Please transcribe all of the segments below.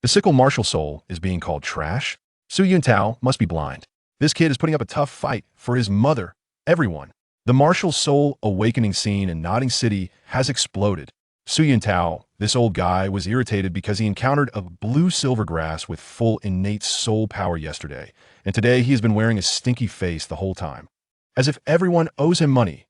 The sickle martial soul is being called trash? Su Yuntao must be blind. This kid is putting up a tough fight for his mother, everyone. The martial soul awakening scene in Nodding City has exploded. Su Yuntao, this old guy, was irritated because he encountered a blue silvergrass with full innate soul power yesterday, and today he has been wearing a stinky face the whole time. As if everyone owes him money.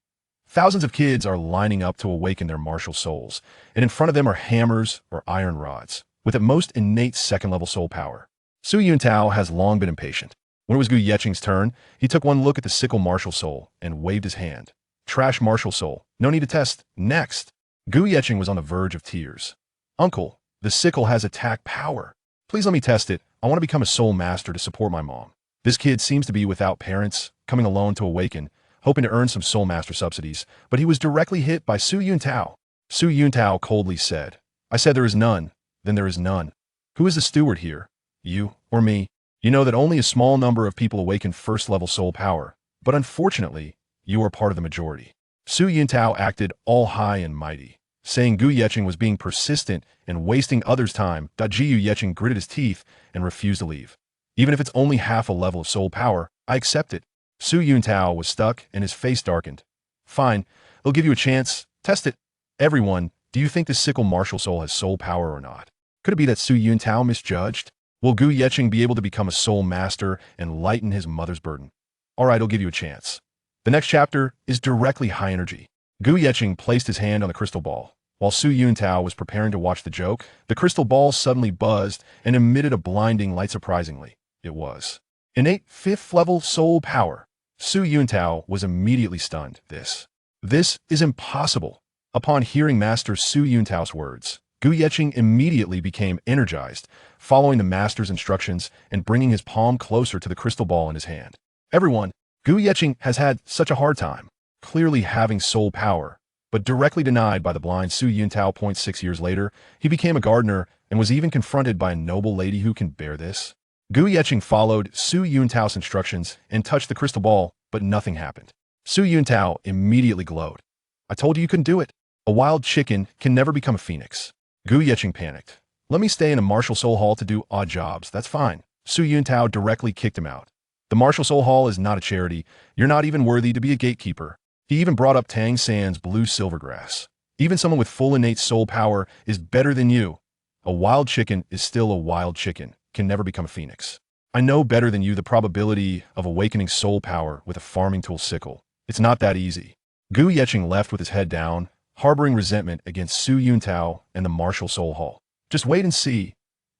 Thousands of kids are lining up to awaken their martial souls, and in front of them are hammers or iron rods, with at most innate second-level soul power. Su Yuntao has long been impatient. When it was Gu Yeching's turn, he took one look at the sickle martial soul and waved his hand. Trash martial soul. No need to test. Next. Gu Yeching was on the verge of tears. Uncle, the sickle has attack power. Please let me test it. I want to become a soul master to support my mom. This kid seems to be without parents, coming alone to awaken, hoping to earn some soul master subsidies, but he was directly hit by Su Yuntao. Su Yuntao coldly said, I said there is none, then there is none. Who is the steward here? You or me? You know that only a small number of people awaken first-level soul power, but unfortunately, you are part of the majority. Su Yuntao acted all high and mighty, saying Gu Yeching was being persistent and wasting others' time. Gu Yeching gritted his teeth and refused to leave. Even if it's only half a level of soul power, I accept it. Su Yuntao was stuck and his face darkened. Fine, they'll give you a chance. Test it. Everyone, do you think the sickle martial soul has soul power or not? Could it be that Su Yuntao misjudged? Will Gu Yeching be able to become a soul master and lighten his mother's burden? All right, I'll give you a chance. The next chapter is directly high energy. Gu Yeching placed his hand on the crystal ball. While Su Yuntao was preparing to watch the joke, the crystal ball suddenly buzzed and emitted a blinding light. Surprisingly, it was innate fifth-level soul power. Su Yuntao was immediately stunned. This is impossible. Upon hearing Master Su Yuntao's words, Gu Yeching immediately became energized, following the master's instructions and bringing his palm closer to the crystal ball in his hand. Everyone, Gu Yeching has had such a hard time, clearly having soul power, but directly denied by the blind Su Yuntao. 6 years later, he became a gardener and was even confronted by a noble lady who can bear this. Gu Yeching followed Su Yuntao's instructions and touched the crystal ball, but nothing happened. Su Yuntao immediately glowed. I told you couldn't do it. A wild chicken can never become a phoenix. Gu Yeching panicked. Let me stay in a martial soul hall to do odd jobs, that's fine. Su Yuntao directly kicked him out. The martial soul hall is not a charity. You're not even worthy to be a gatekeeper. He even brought up Tang San's blue silvergrass. Even someone with full innate soul power is better than you. A wild chicken is still a wild chicken, can never become a phoenix. I know better than you the probability of awakening soul power with a farming tool sickle. It's not that easy. Gu Yeching left with his head down, harboring resentment against Su Yuntao and the martial soul hall. Just wait and see.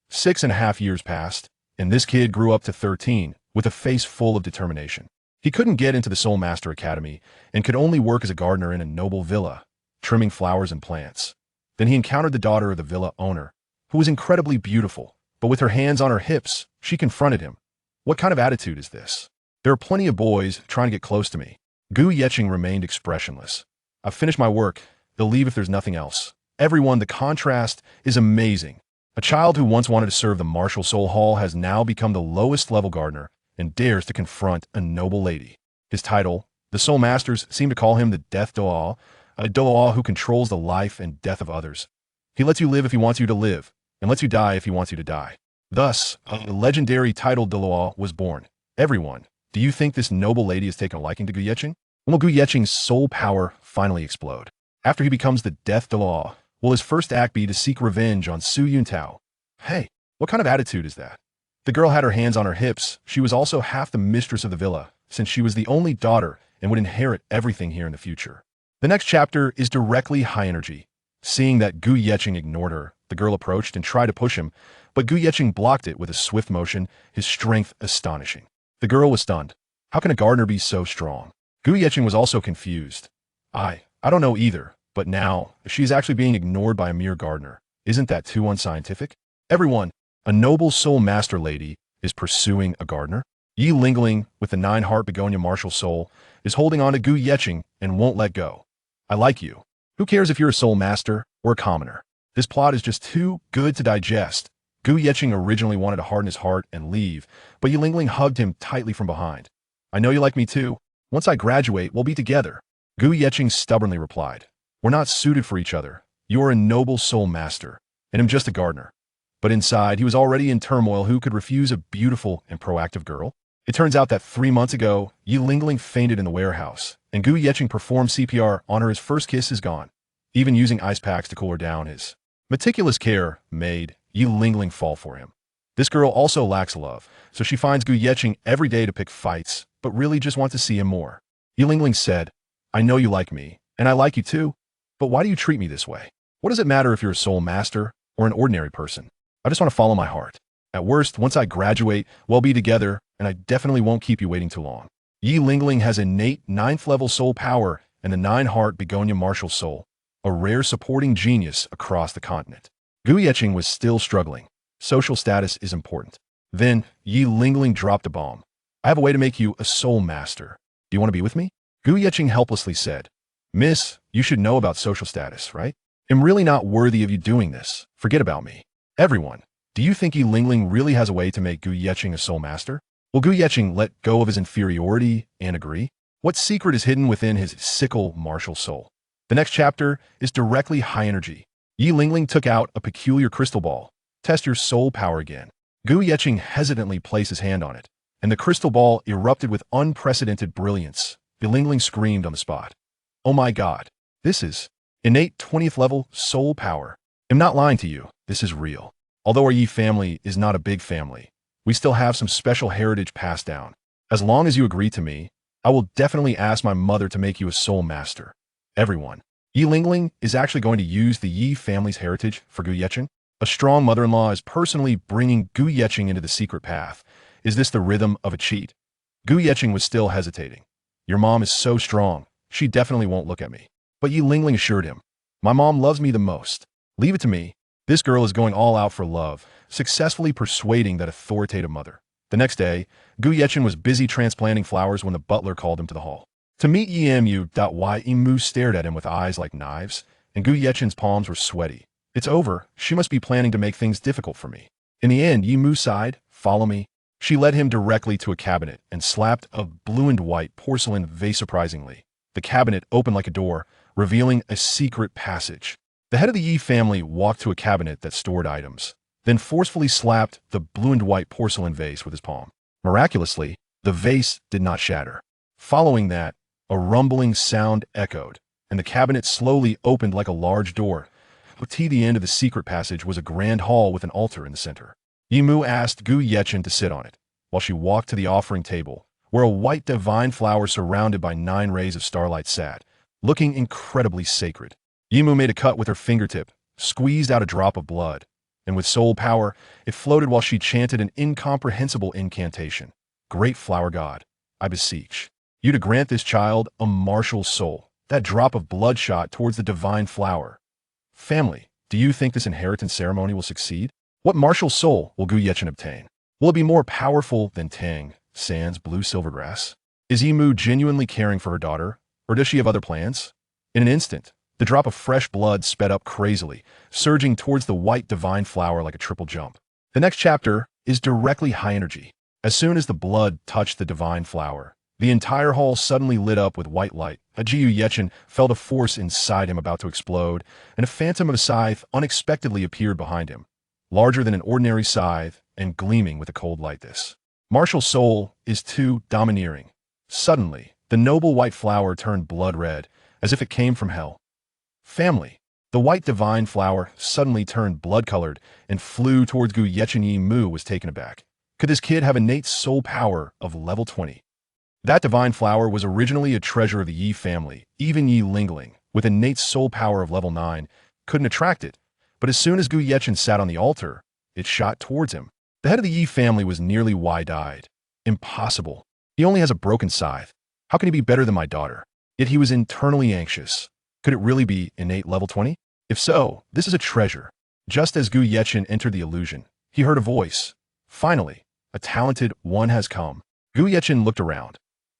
6.5 years passed, and this kid grew up to 13, with a face full of determination. He couldn't get into the Soul Master Academy and could only work as a gardener in a noble villa, trimming flowers and plants. Then he encountered the daughter of the villa owner, who was incredibly beautiful, but with her hands on her hips, she confronted him. What kind of attitude is this? There are plenty of boys trying to get close to me. Gu Yeching remained expressionless. I've finished my work. They'll leave if there's nothing else. Everyone, the contrast is amazing. A child who once wanted to serve the martial soul hall has now become the lowest level gardener and dares to confront a noble lady. His title, the Soul Masters seem to call him the Death Douluo, a Douluo who controls the life and death of others. He lets you live if he wants you to live, and lets you die if he wants you to die. Thus, a legendary titled Douluo was born. Everyone, do you think this noble lady has taken a liking to Gu Yeching? Will Gu Yeching's soul power finally explode? After he becomes the Death Douluo, will his first act be to seek revenge on Su Yuntao? Hey, what kind of attitude is that? The girl had her hands on her hips. She was also half the mistress of the villa, since she was the only daughter and would inherit everything here in the future. The next chapter is directly high energy. Seeing that Gu Yeching ignored her, the girl approached and tried to push him, but Gu Yeching blocked it with a swift motion, his strength astonishing. The girl was stunned. How can a gardener be so strong? Gu Yeching was also confused. I don't know either, but now, if she's actually being ignored by a mere gardener, isn't that too unscientific? Everyone, a noble soul master lady is pursuing a gardener. Yi Lingling, with the 9-heart begonia martial soul, is holding on to Gu Yeching and won't let go. I like you. Who cares if you're a soul master or a commoner? This plot is just too good to digest. Gu Yeching originally wanted to harden his heart and leave, but Yi Lingling hugged him tightly from behind. I know you like me too. Once I graduate, we'll be together. Gu Yeching stubbornly replied. We're not suited for each other. You are a noble soul master, and I'm just a gardener. But inside, he was already in turmoil. Who could refuse a beautiful and proactive girl? It turns out that 3 months ago, Yi Lingling fainted in the warehouse, and Gu Yeqing performed CPR on her. His first kiss is gone. Even using ice packs to cool her down, his meticulous care made Yi Lingling fall for him. This girl also lacks love, so she finds Gu Yeqing every day to pick fights, but really just want to see him more. Yi Lingling said, "I know you like me, and I like you too, but why do you treat me this way? What does it matter if you're a soul master or an ordinary person? I just want to follow my heart. At worst, once I graduate, we'll be together, and I definitely won't keep you waiting too long." Yi Lingling has innate 9th level soul power and the 9-heart begonia martial soul, a rare supporting genius across the continent. Gu Yeqing was still struggling. Social status is important. Then, Yi Lingling dropped a bomb. "I have a way to make you a soul master. Do you want to be with me?" Gu Yeqing helplessly said, "Miss, you should know about social status, right? I'm really not worthy of you doing this. Forget about me." Everyone, do you think Yi Lingling really has a way to make Gu Yeqing a soul master? Will Gu Yeqing let go of his inferiority and agree? What secret is hidden within his sickle martial soul? The next chapter is directly high energy. Yi Lingling took out a peculiar crystal ball. "Test your soul power again." Gu Yeqing hesitantly placed his hand on it, and the crystal ball erupted with unprecedented brilliance. Yi Lingling screamed on the spot. "Oh my god, this is innate 20th level soul power. I'm not lying to you, this is real. Although our Yi family is not a big family, we still have some special heritage passed down. As long as you agree to me, I will definitely ask my mother to make you a soul master." Everyone, Yi Lingling is actually going to use the Yi family's heritage for Gu Yeqing? A strong mother-in-law is personally bringing Gu Yeqing into the secret path. Is this the rhythm of a cheat? Gu Yeqing was still hesitating. "Your mom is so strong, she definitely won't look at me." But Yi Lingling assured him, "My mom loves me the most. Leave it to me." This girl is going all out for love, successfully persuading that authoritative mother. The next day, Gu Yeqing was busy transplanting flowers when the butler called him to the hall. To meet Yi Mu stared at him with eyes like knives, and Gu Yeqing's palms were sweaty. "It's over. She must be planning to make things difficult for me." In the end, Yi Mu sighed, "Follow me." She led him directly to a cabinet and slapped a blue and white porcelain vase. Surprisingly, the cabinet opened like a door, revealing a secret passage. The head of the Yi family walked to a cabinet that stored items, then forcefully slapped the blue and white porcelain vase with his palm. Miraculously, the vase did not shatter. Following that, a rumbling sound echoed, and the cabinet slowly opened like a large door. At the end of the secret passage was a grand hall with an altar in the center. Yi Mu asked Gu Yeqing to sit on it, while she walked to the offering table, where a white divine flower surrounded by 9 rays of starlight sat, looking incredibly sacred. Yi Mu made a cut with her fingertip, squeezed out a drop of blood, and with soul power, it floated while she chanted an incomprehensible incantation. "Great flower god, I beseech you to grant this child a martial soul." That drop of blood shot towards the divine flower. Family, do you think this inheritance ceremony will succeed? What martial soul will Gu Yeqing obtain? Will it be more powerful than Tang San's blue silvergrass? Is Yi Mu genuinely caring for her daughter, or does she have other plans? In an instant, the drop of fresh blood sped up crazily, surging towards the white divine flower like a triple jump. The next chapter is directly high energy. As soon as the blood touched the divine flower, the entire hall suddenly lit up with white light. Gu Yeqing felt a force inside him about to explode, and a phantom of a scythe unexpectedly appeared behind him, larger than an ordinary scythe and gleaming with a cold light. This martial soul is too domineering. Suddenly, the noble white flower turned blood red, as if it came from hell. Family, the white divine flower suddenly turned blood-colored and flew towards Gu Yeqing. Yi Mu was taken aback. Could this kid have innate soul power of level 20? That divine flower was originally a treasure of the Yi family. Even Yi Lingling, with innate soul power of level 9, couldn't attract it. But as soon as Gu Yeqing sat on the altar, it shot towards him. The head of the Yi family was nearly wide-eyed. Impossible. He only has a broken scythe. How can he be better than my daughter? Yet he was internally anxious. Could it really be innate level 20? If so, this is a treasure. Just as Gu Yeqing entered the illusion, he heard a voice. Finally, a talented one has come. Gu Yeqing looked around.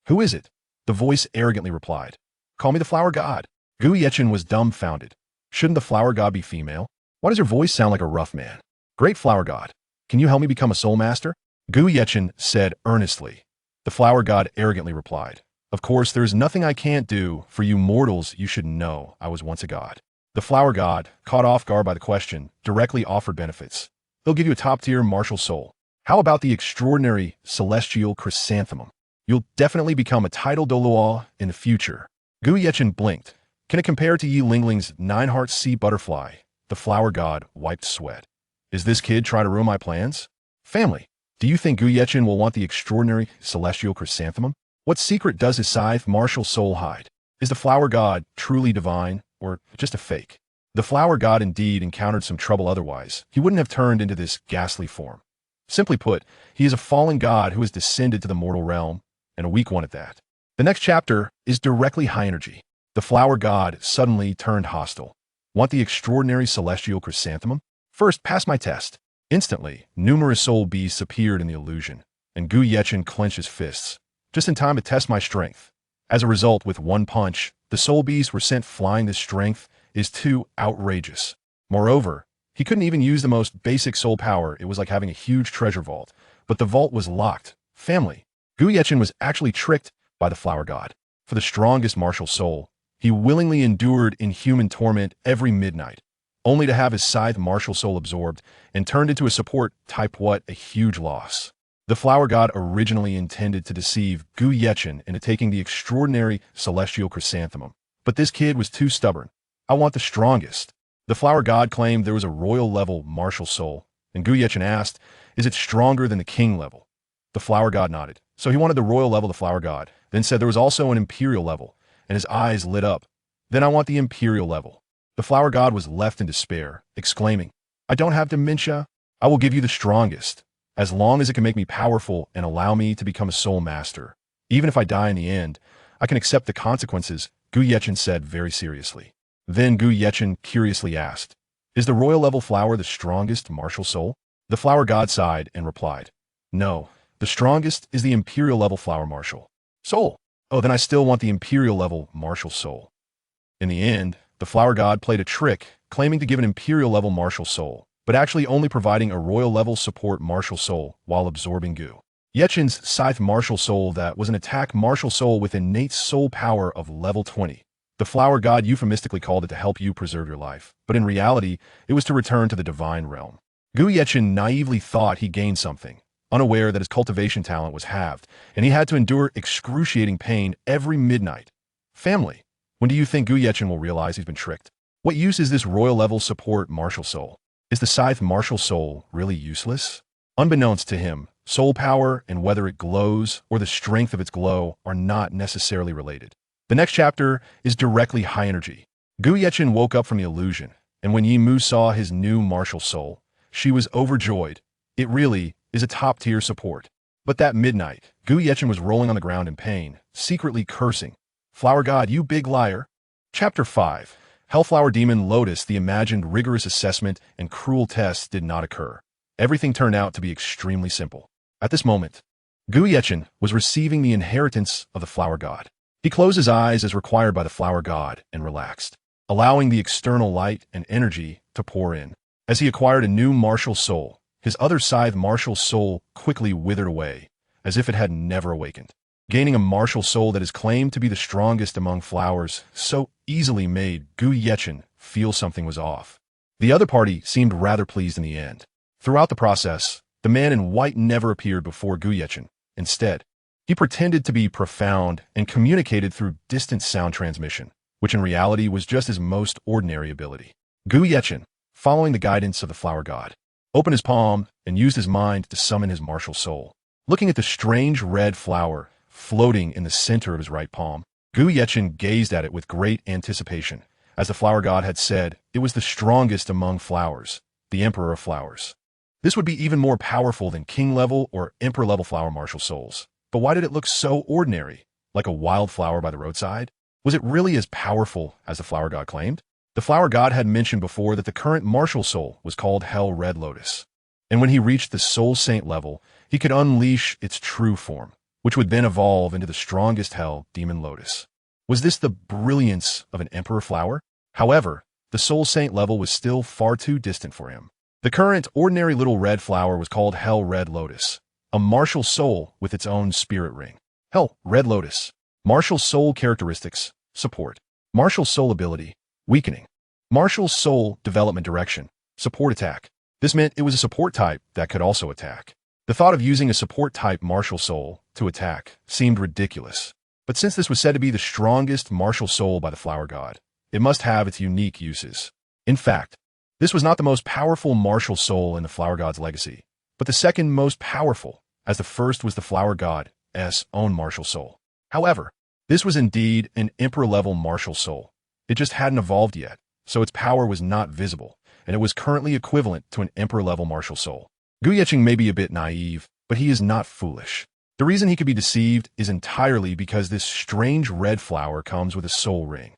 Who is it? The voice arrogantly replied. Call me the flower god. Gu Yeqing was dumbfounded. Shouldn't the flower god be female? Why does your voice sound like a rough man? Great flower god. Can you help me become a soul master? Gu Yeqing said earnestly. The flower god arrogantly replied. Of course, there is nothing I can't do. For you mortals, you should know I was once a god. The flower god, caught off guard by the question, directly offered benefits. they'll give you a top-tier martial soul. How about the extraordinary celestial chrysanthemum? You'll definitely become a title Douluo in the future. Gu Yechen blinked. Can it compare to Yi Lingling's nine-heart sea butterfly? The flower god wiped sweat. Is this kid trying to ruin my plans? Family, do you think Gu Yechen will want the extraordinary celestial chrysanthemum? What secret does his scythe martial soul hide? Is the flower god truly divine, or just a fake? The flower god indeed encountered some trouble otherwise. He wouldn't have turned into this ghastly form. Simply put, he is a fallen god who has descended to the mortal realm, and a weak one at that. The next chapter is directly high energy. The flower god suddenly turned hostile. Want the extraordinary celestial chrysanthemum? First, pass my test. Instantly, numerous soul beasts appeared in the illusion, and Gu Yechen clenched his fists, just in time to test my strength. As a result, with one punch, the soul beasts were sent flying. This strength is too outrageous. Moreover, he couldn't even use the most basic soul power. It was like having a huge treasure vault, but the vault was locked. Family, Gu Yechen was actually tricked by the flower god. For the strongest martial soul, he willingly endured inhuman torment every midnight, only to have his scythe martial soul absorbed and turned into a support type. What a huge loss. The flower god originally intended to deceive Gu Yechen into taking the extraordinary celestial chrysanthemum, but this kid was too stubborn. I want the strongest. The flower god claimed there was a royal level martial soul, and Gu Yechen asked, is it stronger than the king level? The flower god nodded. So he wanted the royal level. The flower god then said there was also an imperial level, and his eyes lit up. Then I want the imperial level. The flower god was left in despair, exclaiming, I don't have dementia. I will give you the strongest, as long as it can make me powerful and allow me to become a soul master. Even if I die in the end, I can accept the consequences, Gu Yechen said very seriously. Then Gu Yechen curiously asked, is the royal level flower the strongest martial soul? The flower god sighed and replied, no, the strongest is the imperial level flower martial soul. Oh, then I still want the imperial level martial soul. In the end, the flower god played a trick, claiming to give an imperial level martial soul, but actually only providing a royal level support martial soul while absorbing Gu Yechen's scythe martial soul that was an attack martial soul with innate soul power of level 20. The flower god euphemistically called it to help you preserve your life, but in reality, it was to return to the divine realm. Gu Yechen naively thought he gained something, unaware that his cultivation talent was halved, and he had to endure excruciating pain every midnight. Family, when do you think Gu Yechen will realize he's been tricked? What use is this royal level support martial soul? Is the scythe martial soul really useless? Unbeknownst to him, soul power and whether it glows or the strength of its glow are not necessarily related. The next chapter is directly high energy. Gu Yechen woke up from the illusion, and when Yi Mu saw his new martial soul, she was overjoyed. It really is a top-tier support. But that midnight, Gu Yechen was rolling on the ground in pain, secretly cursing. Flower god, you big liar. Chapter 5. Hellflower Demon Lotus. The imagined rigorous assessment and cruel tests did not occur. Everything turned out to be extremely simple. At this moment, Gu Yechen was receiving the inheritance of the flower god. He closed his eyes as required by the flower god and relaxed, allowing the external light and energy to pour in. As he acquired a new martial soul, his other scythe martial soul quickly withered away, as if it had never awakened. Gaining a martial soul that is claimed to be the strongest among flowers so easily made Gu Yechen feel something was off. The other party seemed rather pleased in the end. Throughout the process, the man in white never appeared before Gu Yechen. Instead, he pretended to be profound and communicated through distant sound transmission, which in reality was just his most ordinary ability. Gu Yechen, following the guidance of the flower god, opened his palm and used his mind to summon his martial soul. Looking at the strange red flower floating in the center of his right palm, Gu Yechen gazed at it with great anticipation. As the flower god had said, it was the strongest among flowers, the emperor of flowers. This would be even more powerful than king-level or emperor-level flower martial souls. But why did it look so ordinary, like a wild flower by the roadside? Was it really as powerful as the flower god claimed? The flower god had mentioned before that the current martial soul was called Hell Red Lotus, and when he reached the soul saint level, he could unleash its true form, which would then evolve into the strongest Hell Demon Lotus. Was this the brilliance of an emperor flower? However, the soul saint level was still far too distant for him. The current ordinary little red flower was called Hell Red Lotus, a martial soul with its own spirit ring. Hell Red Lotus. Martial soul characteristics. Support. Martial soul ability. Weakening. Martial soul development direction. Support attack. This meant it was a support type that could also attack. The thought of using a support type martial soul to attack seemed ridiculous. But since this was said to be the strongest martial soul by the flower god, it must have its unique uses. In fact, this was not the most powerful martial soul in the flower god's legacy, but the second most powerful, as the first was the flower god's own martial soul. However, this was indeed an emperor-level martial soul. It just hadn't evolved yet, so its power was not visible, and it was currently equivalent to an emperor-level martial soul. Gu Yeqing may be a bit naive, but he is not foolish. The reason he could be deceived is entirely because this strange red flower comes with a soul ring.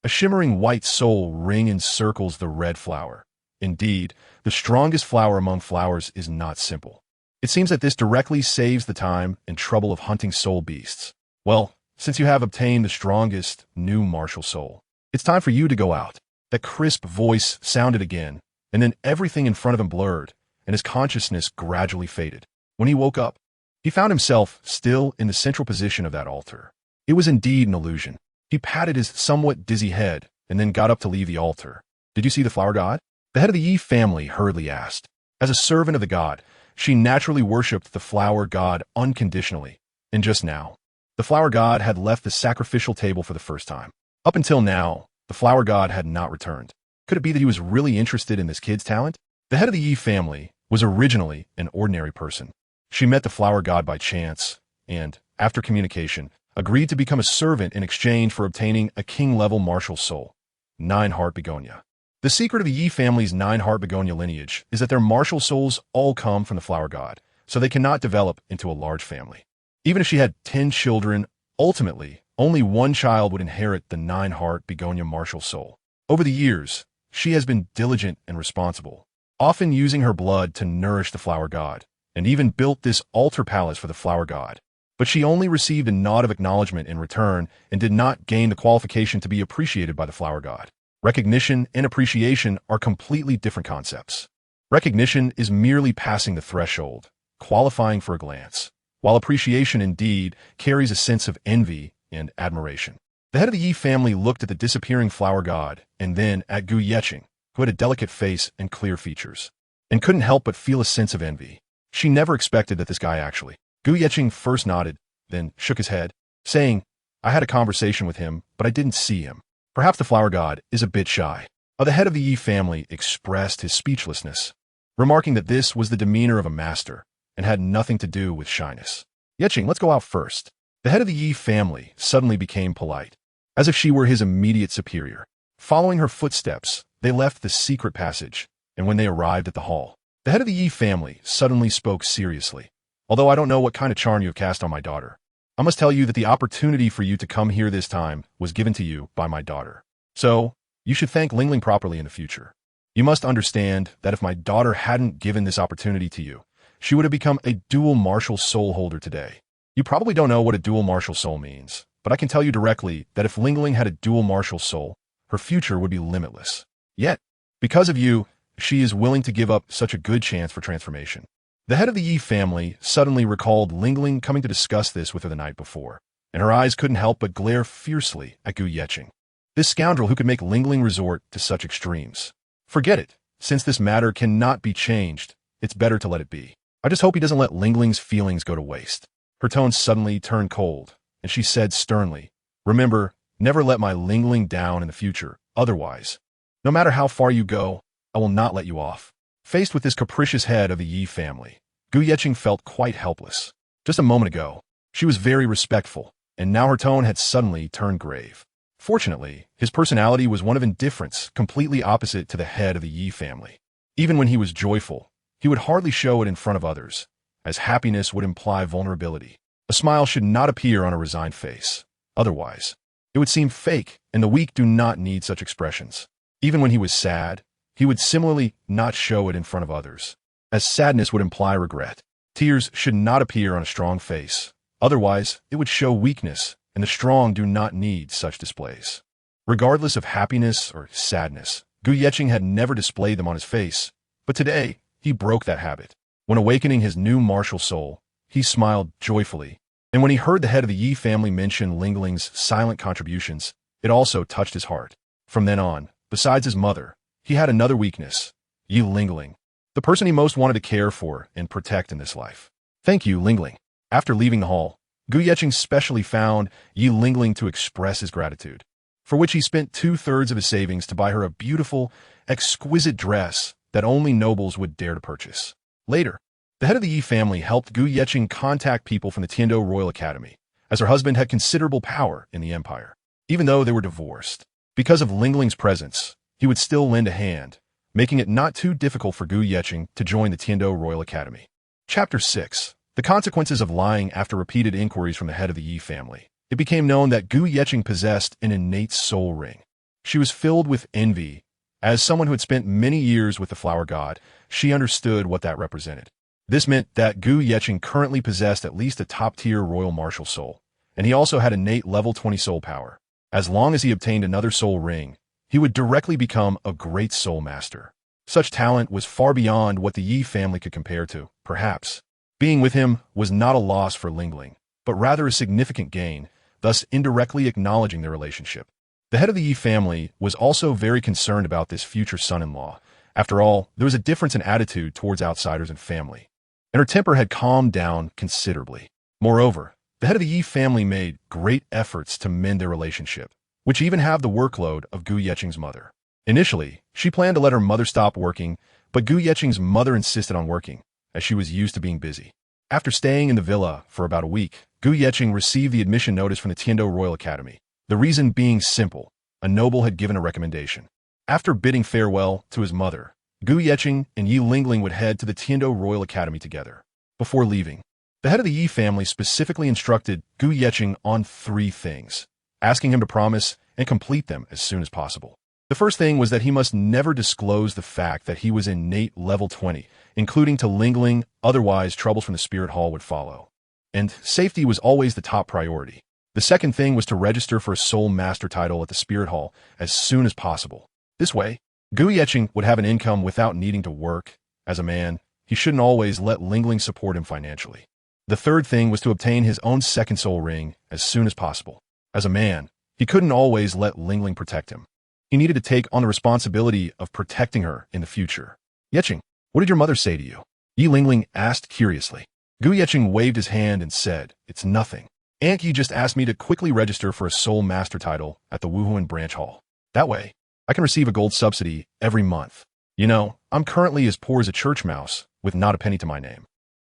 A shimmering white soul ring encircles the red flower. Indeed, the strongest flower among flowers is not simple. It seems that this directly saves the time and trouble of hunting soul beasts. Well, since you have obtained the strongest new martial soul, it's time for you to go out. That crisp voice sounded again, and then everything in front of him blurred, and his consciousness gradually faded. When he woke up, he found himself still in the central position of that altar. It was indeed an illusion. He patted his somewhat dizzy head, and then got up to leave the altar. Did you see the flower god? The head of the Yi family hurriedly asked. As a servant of the god, she naturally worshipped the flower god unconditionally, and just now, the flower god had left the sacrificial table for the first time. Up until now, the flower god had not returned. Could it be that he was really interested in this kid's talent? The head of the Yi family was originally an ordinary person. She met the flower god by chance, and, after communication, agreed to become a servant in exchange for obtaining a king-level martial soul, 9-heart begonia. The secret of the Yi family's 9-heart begonia lineage is that their martial souls all come from the flower god, so they cannot develop into a large family. Even if she had 10 children, ultimately, only one child would inherit the 9-heart begonia martial soul. Over the years, she has been diligent and responsible, often using her blood to nourish the flower god, and even built this altar palace for the flower god. But she only received a nod of acknowledgement in return and did not gain the qualification to be appreciated by the flower god. Recognition and appreciation are completely different concepts. Recognition is merely passing the threshold, qualifying for a glance, while appreciation indeed carries a sense of envy and admiration. The head of the Yi family looked at the disappearing flower god and then at Gu Yeqing, who had a delicate face and clear features, and couldn't help but feel a sense of envy. She never expected that this guy actually. Gu Yeqing first nodded, then shook his head, saying, I had a conversation with him, but I didn't see him. Perhaps the flower god is a bit shy. The head of the Yi family expressed his speechlessness, remarking that this was the demeanor of a master and had nothing to do with shyness. Yeqing, let's go out first. The head of the Yi family suddenly became polite, as if she were his immediate superior. Following her footsteps, they left the secret passage, and when they arrived at the hall, the head of the Yi family suddenly spoke seriously. Although I don't know what kind of charm you have cast on my daughter, I must tell you that the opportunity for you to come here this time was given to you by my daughter. So, you should thank Lingling properly in the future. You must understand that if my daughter hadn't given this opportunity to you, she would have become a dual martial soul holder today. You probably don't know what a dual martial soul means, but I can tell you directly that if Lingling had a dual martial soul, her future would be limitless. Yet, because of you, she is willing to give up such a good chance for transformation. The head of the Yi family suddenly recalled Lingling coming to discuss this with her the night before, and her eyes couldn't help but glare fiercely at Gu Yeqing, this scoundrel who could make Lingling resort to such extremes. Forget it. Since this matter cannot be changed, it's better to let it be. I just hope he doesn't let Lingling's feelings go to waste. Her tone suddenly turned cold, and she said sternly, Remember, never let my Lingling down in the future, otherwise, no matter how far you go, I will not let you off. Faced with this capricious head of the Yi family, Gu Yeqing felt quite helpless. Just a moment ago, she was very respectful, and now her tone had suddenly turned grave. Fortunately, his personality was one of indifference, completely opposite to the head of the Yi family. Even when he was joyful, he would hardly show it in front of others, as happiness would imply vulnerability. A smile should not appear on a resigned face. Otherwise, it would seem fake, and the weak do not need such expressions. Even when he was sad, he would similarly not show it in front of others, as sadness would imply regret. Tears should not appear on a strong face. Otherwise, it would show weakness, and the strong do not need such displays. Regardless of happiness or sadness, Gu Yeqing had never displayed them on his face, but today, he broke that habit. When awakening his new martial soul, he smiled joyfully, and when he heard the head of the Yi family mention Lingling's silent contributions, it also touched his heart. From then on, besides his mother, he had another weakness, Yi Lingling. the person he most wanted to care for and protect in this life. Thank you, Lingling. After leaving the hall, Gu Yeqing specially found Yi Lingling to express his gratitude, for which he spent 2/3 of his savings to buy her a beautiful, exquisite dress that only nobles would dare to purchase. Later, the head of the Yi family helped Gu Yeqing contact people from the Tiando Royal Academy, as her husband had considerable power in the empire. Even though they were divorced, because of Lingling's presence, he would still lend a hand, making it not too difficult for Gu Yeqing to join the Tiando Royal Academy. Chapter 6. The consequences of lying after repeated inquiries from the head of the Yi family. It became known that Gu Yeqing possessed an innate soul ring. She was filled with envy. As someone who had spent many years with the flower god, she understood what that represented. This meant that Gu Yeqing currently possessed at least a top-tier royal martial soul, and he also had innate level 20 soul power. As long as he obtained another soul ring, he would directly become a great soul master. Such talent was far beyond what the Yi family could compare to, perhaps. Being with him was not a loss for Lingling, but rather a significant gain, thus indirectly acknowledging their relationship. The head of the Yi family was also very concerned about this future son-in-law. After all, there was a difference in attitude towards outsiders and family, and her temper had calmed down considerably. Moreover, the head of the Yi family made great efforts to mend their relationship, which even halved the workload of Gu Yeqing's mother. Initially, she planned to let her mother stop working, but Gu Yeqing's mother insisted on working, as she was used to being busy. After staying in the villa for about a week, Gu Yeqing received the admission notice from the Tiando Royal Academy. The reason being simple: a noble had given a recommendation. After bidding farewell to his mother, Gu Yeqing and Yi Lingling would head to the Tiando Royal Academy together. Before leaving, the head of the Yi family specifically instructed Gu Yeqing on 3 things, asking him to promise and complete them as soon as possible. The first thing was that he must never disclose the fact that he was innate level 20, including to Lingling, otherwise troubles from the Spirit Hall would follow. And safety was always the top priority. The second thing was to register for a Soul Master title at the Spirit Hall as soon as possible. This way, Gu Yeqing would have an income without needing to work. As a man, he shouldn't always let Lingling support him financially. The third thing was to obtain his own second soul ring as soon as possible. As a man, he couldn't always let Lingling protect him. He needed to take on the responsibility of protecting her in the future. Yeqing, what did your mother say to you? Yi Lingling asked curiously. Gu Yeqing waved his hand and said, "It's nothing. Aunt Yi just asked me to quickly register for a Soul Master title at the Wuhuan Branch Hall. That way, I can receive a gold subsidy every month. You know, I'm currently as poor as a church mouse, with not a penny to my name.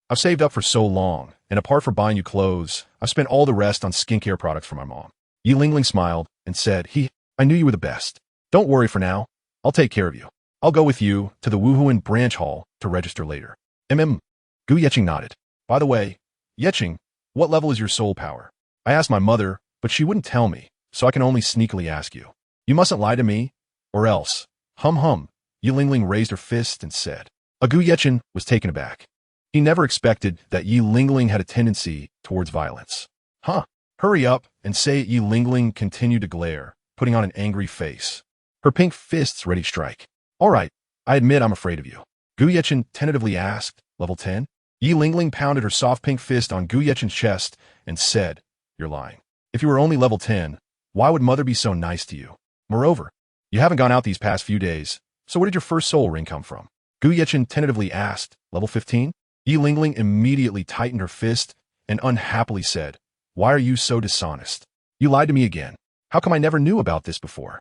I've saved up for so long, and apart from buying you clothes, I've spent all the rest on skincare products for my mom." Yi Lingling smiled and said, I knew you were the best. Don't worry for now. I'll take care of you. I'll go with you to the Wuhuan Branch Hall to register later. Gu Yeqing nodded. By the way, Yeqing, what level is your soul power? I asked my mother, but she wouldn't tell me, so I can only sneakily ask you. You mustn't lie to me, or else. Hum. Yi Lingling raised her fist and said. Gu Yeqing was taken aback. He never expected that Yi Lingling had a tendency towards violence. Hurry up and say it. Yi Lingling continued to glare, putting on an angry face. Her pink fists ready to strike. All right, I admit I'm afraid of you. Gu Yeqing tentatively asked, level 10? Yi Lingling pounded her soft pink fist on Gu Yeqing's chest and said, You're lying. If you were only level 10, why would mother be so nice to you? Moreover, you haven't gone out these past few days, so where did your first soul ring come from? Gu Yeqing tentatively asked, level 15? Yi Lingling immediately tightened her fist and unhappily said, Why are you so dishonest? You lied to me again. How come I never knew about this before?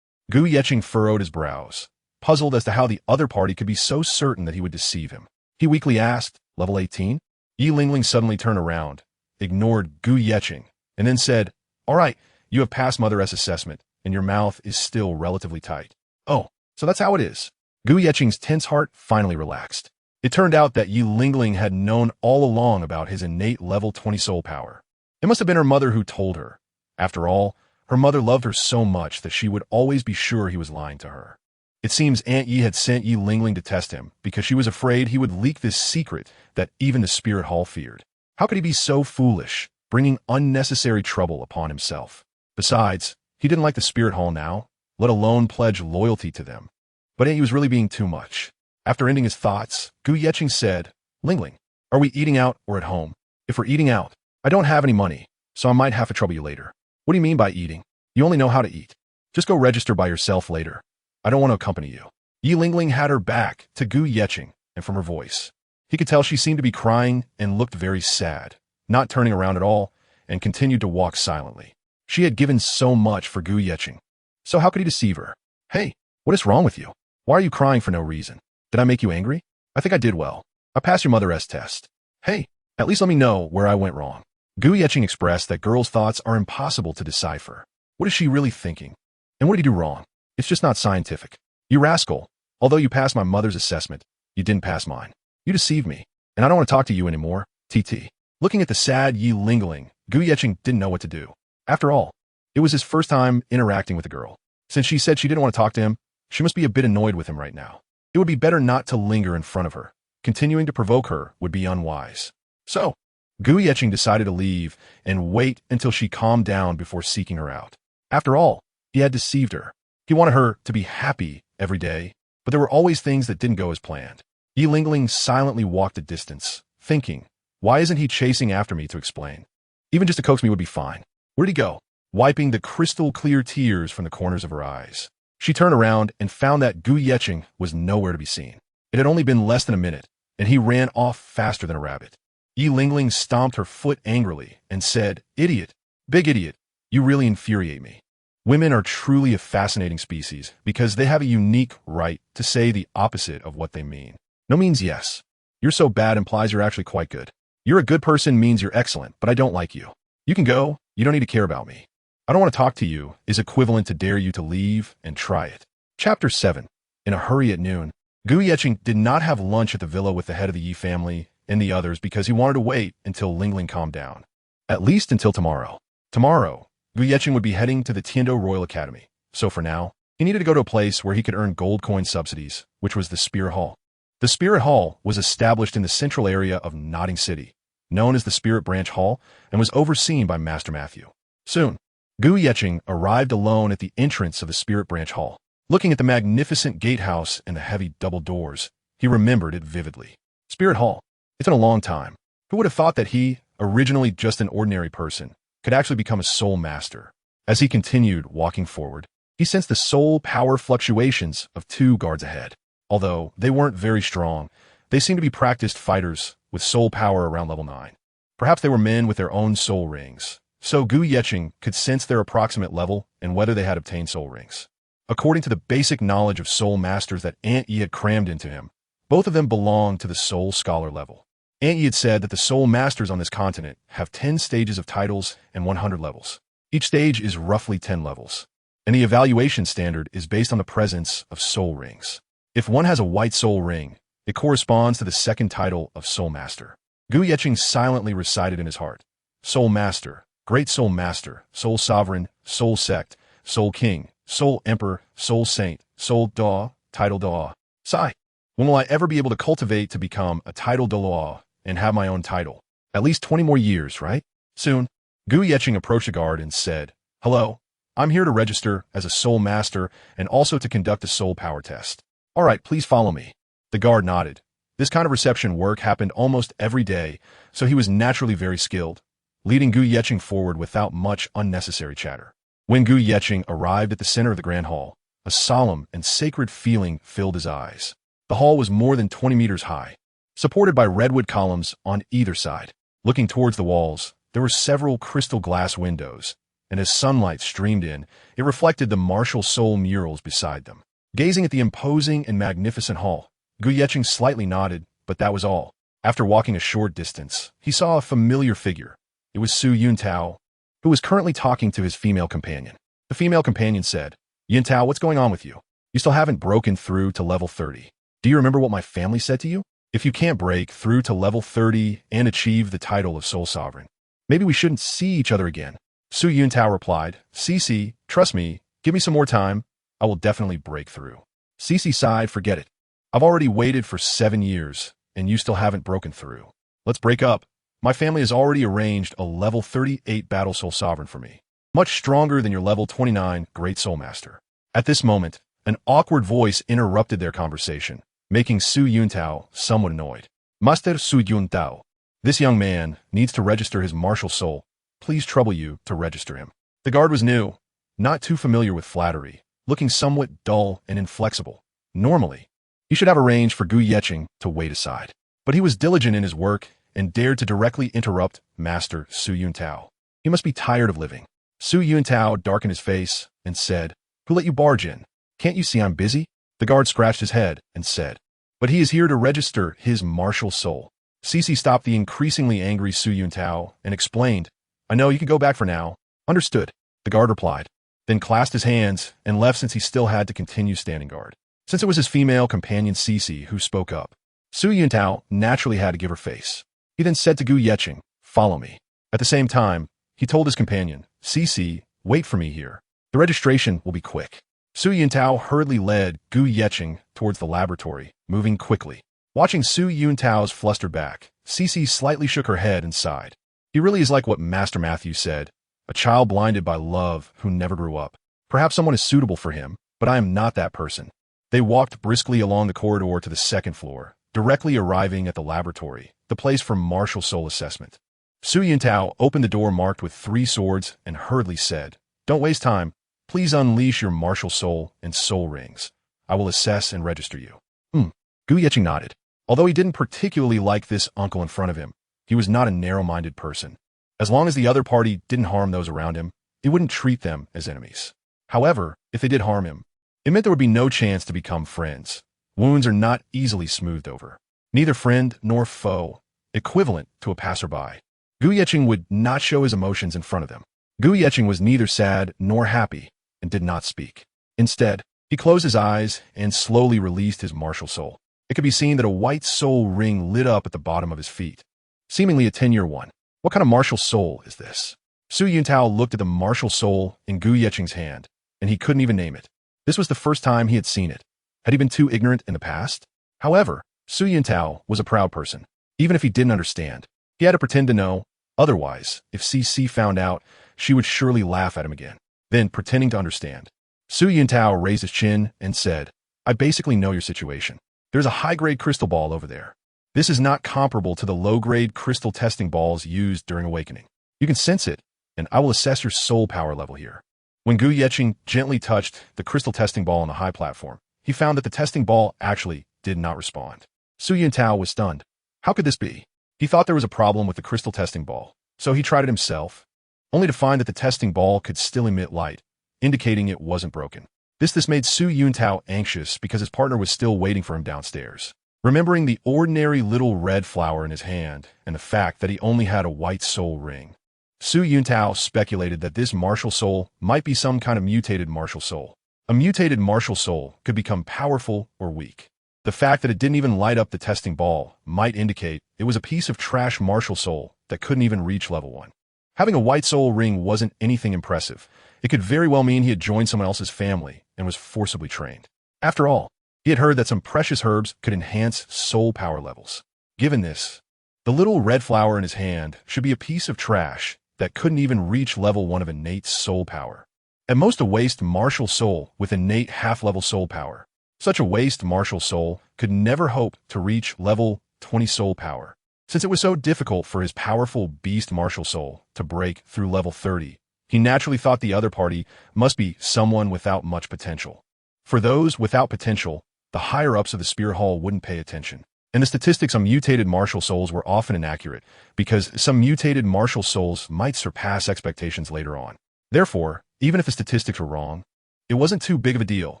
Gu Yeqing furrowed his brows, puzzled as to how the other party could be so certain that he would deceive him. He weakly asked, level 18? Yi Lingling suddenly turned around, ignored Gu Yeqing, and then said, All right, you have passed Mother S assessment, and your mouth is still relatively tight. Oh, so that's how it is. Gu Yeqing's tense heart finally relaxed. It turned out that Yi Lingling had known all along about his innate level 20 soul power. It must have been her mother who told her. After all, her mother loved her so much that she would always be sure he was lying to her. It seems Aunt Yi had sent Yi Lingling to test him because she was afraid he would leak this secret that even the Spirit Hall feared. How could he be so foolish, bringing unnecessary trouble upon himself? Besides, he didn't like the Spirit Hall now, let alone pledge loyalty to them. But Aunt Yi was really being too much. After ending his thoughts, Gu Yeqing said, Lingling, are we eating out or at home? If we're eating out, I don't have any money, so I might have to trouble you later. What do you mean by eating? You only know how to eat. Just go register by yourself later. I don't want to accompany you. Yi Lingling had her back to Gu Yeqing and from her voice. He could tell she seemed to be crying and looked very sad, not turning around at all, and continued to walk silently. She had given so much for Gu Yecheng. So how could he deceive her? Hey, what is wrong with you? Why are you crying for no reason? Did I make you angry? I think I did well. I passed your mother's test. Hey, at least let me know where I went wrong. Gu Yecheng expressed that girls' thoughts are impossible to decipher. What is she really thinking? And what did he do wrong? It's just not scientific. You rascal. Although you passed my mother's assessment, you didn't pass mine. You deceived me, and I don't want to talk to you anymore, TT. Looking at the sad Yi Lingling, Gu Yecheng didn't know what to do. After all, it was his first time interacting with a girl. Since she said she didn't want to talk to him, she must be a bit annoyed with him right now. It would be better not to linger in front of her. Continuing to provoke her would be unwise. So, Gu Yecheng decided to leave and wait until she calmed down before seeking her out. After all, he had deceived her. He wanted her to be happy every day, but there were always things that didn't go as planned. Yi Lingling silently walked a distance, thinking, why isn't he chasing after me to explain? Even just to coax me would be fine. Where'd he go? Wiping the crystal-clear tears from the corners of her eyes. She turned around and found that Gu Yecheng was nowhere to be seen. It had only been less than a minute, and he ran off faster than a rabbit. Yi Lingling stomped her foot angrily and said, Idiot, big idiot, you really infuriate me. Women are truly a fascinating species because they have a unique right to say the opposite of what they mean. No means yes. You're so bad implies you're actually quite good. You're a good person means you're excellent, but I don't like you. You can go, you don't need to care about me. I don't want to talk to you is equivalent to dare you to leave and try it. Chapter 7. In a hurry at noon, Gu Yecheng did not have lunch at the villa with the head of the Yi family and the others because he wanted to wait until Lingling calmed down. At least until tomorrow. Tomorrow, Gu Yecheng would be heading to the Tiando Royal Academy. So for now, he needed to go to a place where he could earn gold coin subsidies, which was the Spirit Hall. The Spirit Hall was established in the central area of Nodding City, known as the Spirit Branch Hall, and was overseen by Master Matthew. Soon, Gu Yecheng arrived alone at the entrance of the Spirit Branch Hall. Looking at the magnificent gatehouse and the heavy double doors, he remembered it vividly. Spirit Hall. It's been a long time. Who would have thought that he, originally just an ordinary person, could actually become a soul master? As he continued walking forward, he sensed the soul power fluctuations of two guards ahead. Although they weren't very strong, they seemed to be practiced fighters with soul power around level 9. Perhaps they were men with their own soul rings. So Gu Yecheng could sense their approximate level and whether they had obtained soul rings. According to the basic knowledge of soul masters that Aunt Yi had crammed into him, both of them belonged to the soul scholar level. Aunt Yi had said that the soul masters on this continent have 10 stages of titles and 100 levels. Each stage is roughly 10 levels, and the evaluation standard is based on the presence of soul rings. If one has a white soul ring, it corresponds to the second title of soul master. Gu Yecheng silently recited in his heart, Soul Master, Great Soul Master, Soul Sovereign, Soul Sect, Soul King, Soul Emperor, Soul Saint, Soul Daw, Title Daw. Sigh. When will I ever be able to cultivate to become a Title Douluo and have my own title? At least 20 more years, right? Soon, Gu Yecheng approached a guard and said, Hello, I'm here to register as a soul master and also to conduct a soul power test. All right, please follow me. The guard nodded. This kind of reception work happened almost every day, so he was naturally very skilled, leading Gu Yecheng forward without much unnecessary chatter. When Gu Yecheng arrived at the center of the Grand Hall, a solemn and sacred feeling filled his eyes. The hall was more than 20 meters high, supported by redwood columns on either side. Looking towards the walls, there were several crystal glass windows, and as sunlight streamed in, it reflected the martial soul murals beside them. Gazing at the imposing and magnificent hall, Gu Yecheng slightly nodded, but that was all. After walking a short distance, he saw a familiar figure. It was Su Yuntao, who was currently talking to his female companion. The female companion said, Yuntao, what's going on with you? You still haven't broken through to level 30. Do you remember what my family said to you? If you can't break through to level 30 and achieve the title of Soul Sovereign, maybe we shouldn't see each other again. Su Yuntao replied, Cici, trust me, give me some more time. I will definitely break through. Cici sighed, forget it. I've already waited for 7 years, and you still haven't broken through. Let's break up. My family has already arranged a level 38 Battle Soul Sovereign for me, much stronger than your level 29 Great Soul Master. At this moment, an awkward voice interrupted their conversation, making Su Yuntao somewhat annoyed. Master Su Yuntao, this young man needs to register his martial soul. Please trouble you to register him. The guard was new, not too familiar with flattery, looking somewhat dull and inflexible. Normally, He should have arranged for Gu Yeqing to wait aside. But he was diligent in his work and dared to directly interrupt Master Su Yuntao. He must be tired of living. Su Yuntao darkened his face and said, "Who let you barge in? Can't you see I'm busy?" The guard scratched his head and said, "But he is here to register his martial soul." Cici stopped the increasingly angry Su Yuntao and explained, "I know, you can go back for now." "Understood," the guard replied, then clasped his hands and left since he still had to continue standing guard. Since it was his female companion Cici who spoke up, Su Yuntao naturally had to give her face. He then said to Gu Yeqing, "Follow me." At the same time, he told his companion, "Cici, wait for me here. The registration will be quick." Su Yuntao hurriedly led Gu Yeqing towards the laboratory, moving quickly. Watching Su Yuntao's flustered back, Cici slightly shook her head and sighed. He really is like what Master Matthew said, a child blinded by love who never grew up. Perhaps someone is suitable for him, but I am not that person. They walked briskly along the corridor to the second floor, directly arriving at the laboratory, the place for martial soul assessment. Su Yuntao opened the door marked with 3 swords and hurriedly said, "Don't waste time. Please unleash your martial soul and soul rings. I will assess and register you." Gu Yeqing nodded. Although he didn't particularly like this uncle in front of him, he was not a narrow-minded person. As long as the other party didn't harm those around him, he wouldn't treat them as enemies. However, if they did harm him, it meant there would be no chance to become friends. Wounds are not easily smoothed over. Neither friend nor foe, equivalent to a passerby. Gu Yeqing would not show his emotions in front of them. Gu Yeqing was neither sad nor happy and did not speak. Instead, he closed his eyes and slowly released his martial soul. It could be seen that a white soul ring lit up at the bottom of his feet, seemingly a 10-year one. What kind of martial soul is this? Su Yuntao looked at the martial soul in Gu Yeqing's hand, and he couldn't even name it. This was the first time he had seen it. Had he been too ignorant in the past? However, Su Yuntao was a proud person. Even if he didn't understand, he had to pretend to know. Otherwise, if CC found out, she would surely laugh at him again. Then, pretending to understand, Su Yuntao raised his chin and said, "I basically know your situation. There's a high-grade crystal ball over there. This is not comparable to the low-grade crystal testing balls used during awakening. You can sense it, and I will assess your soul power level here." When Gu Yeqing gently touched the crystal testing ball on the high platform, he found that the testing ball actually did not respond. Su Yuntao was stunned. How could this be? He thought there was a problem with the crystal testing ball, so he tried it himself, only to find that the testing ball could still emit light, indicating it wasn't broken. This made Su Yuntao anxious because his partner was still waiting for him downstairs. Remembering the ordinary little red flower in his hand and the fact that he only had a white soul ring, Su Yuntao speculated that this martial soul might be some kind of mutated martial soul. A mutated martial soul could become powerful or weak. The fact that it didn't even light up the testing ball might indicate it was a piece of trash martial soul that couldn't even reach level 1. Having a white soul ring wasn't anything impressive. It could very well mean he had joined someone else's family and was forcibly trained. After all, he had heard that some precious herbs could enhance soul power levels. Given this, the little red flower in his hand should be a piece of trash that couldn't even reach level 1 of innate soul power. At most a waste martial soul with innate half-level soul power. Such a waste martial soul could never hope to reach level 20 soul power, since it was so difficult for his powerful beast martial soul to break through level 30. He naturally thought the other party must be someone without much potential. For those without potential, the higher-ups of the Spirit Hall wouldn't pay attention. And the statistics on mutated martial souls were often inaccurate, because some mutated martial souls might surpass expectations later on. Therefore, even if the statistics were wrong, it wasn't too big of a deal.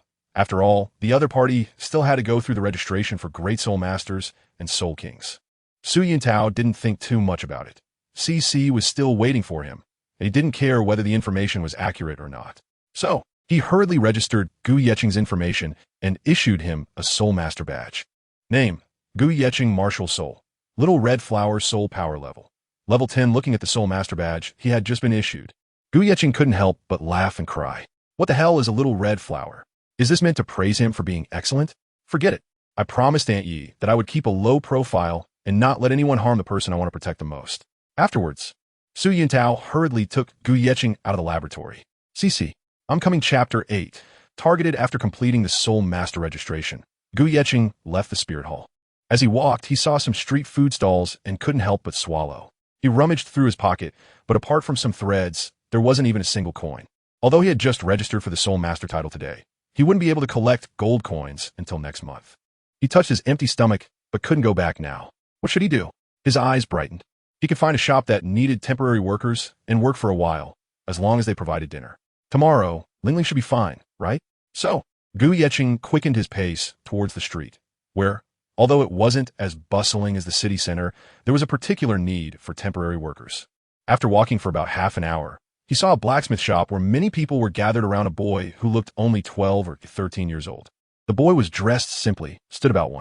After all, the other party still had to go through the registration for Great Soul Masters and Soul Kings. Su Yuntao didn't think too much about it. CC was still waiting for him, and he didn't care whether the information was accurate or not. So, he hurriedly registered Gu Yeqing's information and issued him a Soul Master badge. Name: Gu Yeqing Martial Soul. Little Red Flower Soul Power Level. Level 10. Looking at the Soul Master badge he had just been issued, Gu Yeqing couldn't help but laugh and cry. What the hell is a little red flower? Is this meant to praise him for being excellent? Forget it. I promised Aunt Yi that I would keep a low profile and not let anyone harm the person I want to protect the most. Afterwards, Su Yuntao hurriedly took Gu Yeqing out of the laboratory. CC, I'm coming Chapter 8. Targeted after completing the Soul Master registration, Gu Yeqing left the Spirit Hall. As he walked, he saw some street food stalls and couldn't help but swallow. He rummaged through his pocket, but apart from some threads, there wasn't even a single coin. Although he had just registered for the Soul Master title today, he wouldn't be able to collect gold coins until next month. He touched his empty stomach, but couldn't go back now. What should he do? His eyes brightened. He could find a shop that needed temporary workers and work for a while, as long as they provided dinner. Tomorrow, Lingling should be fine, right? So, Gu Yecheng quickened his pace towards the street, where, although it wasn't as bustling as the city center, there was a particular need for temporary workers. After walking for about half an hour, he saw a blacksmith shop where many people were gathered around a boy who looked only 12 or 13 years old. The boy was dressed simply, stood about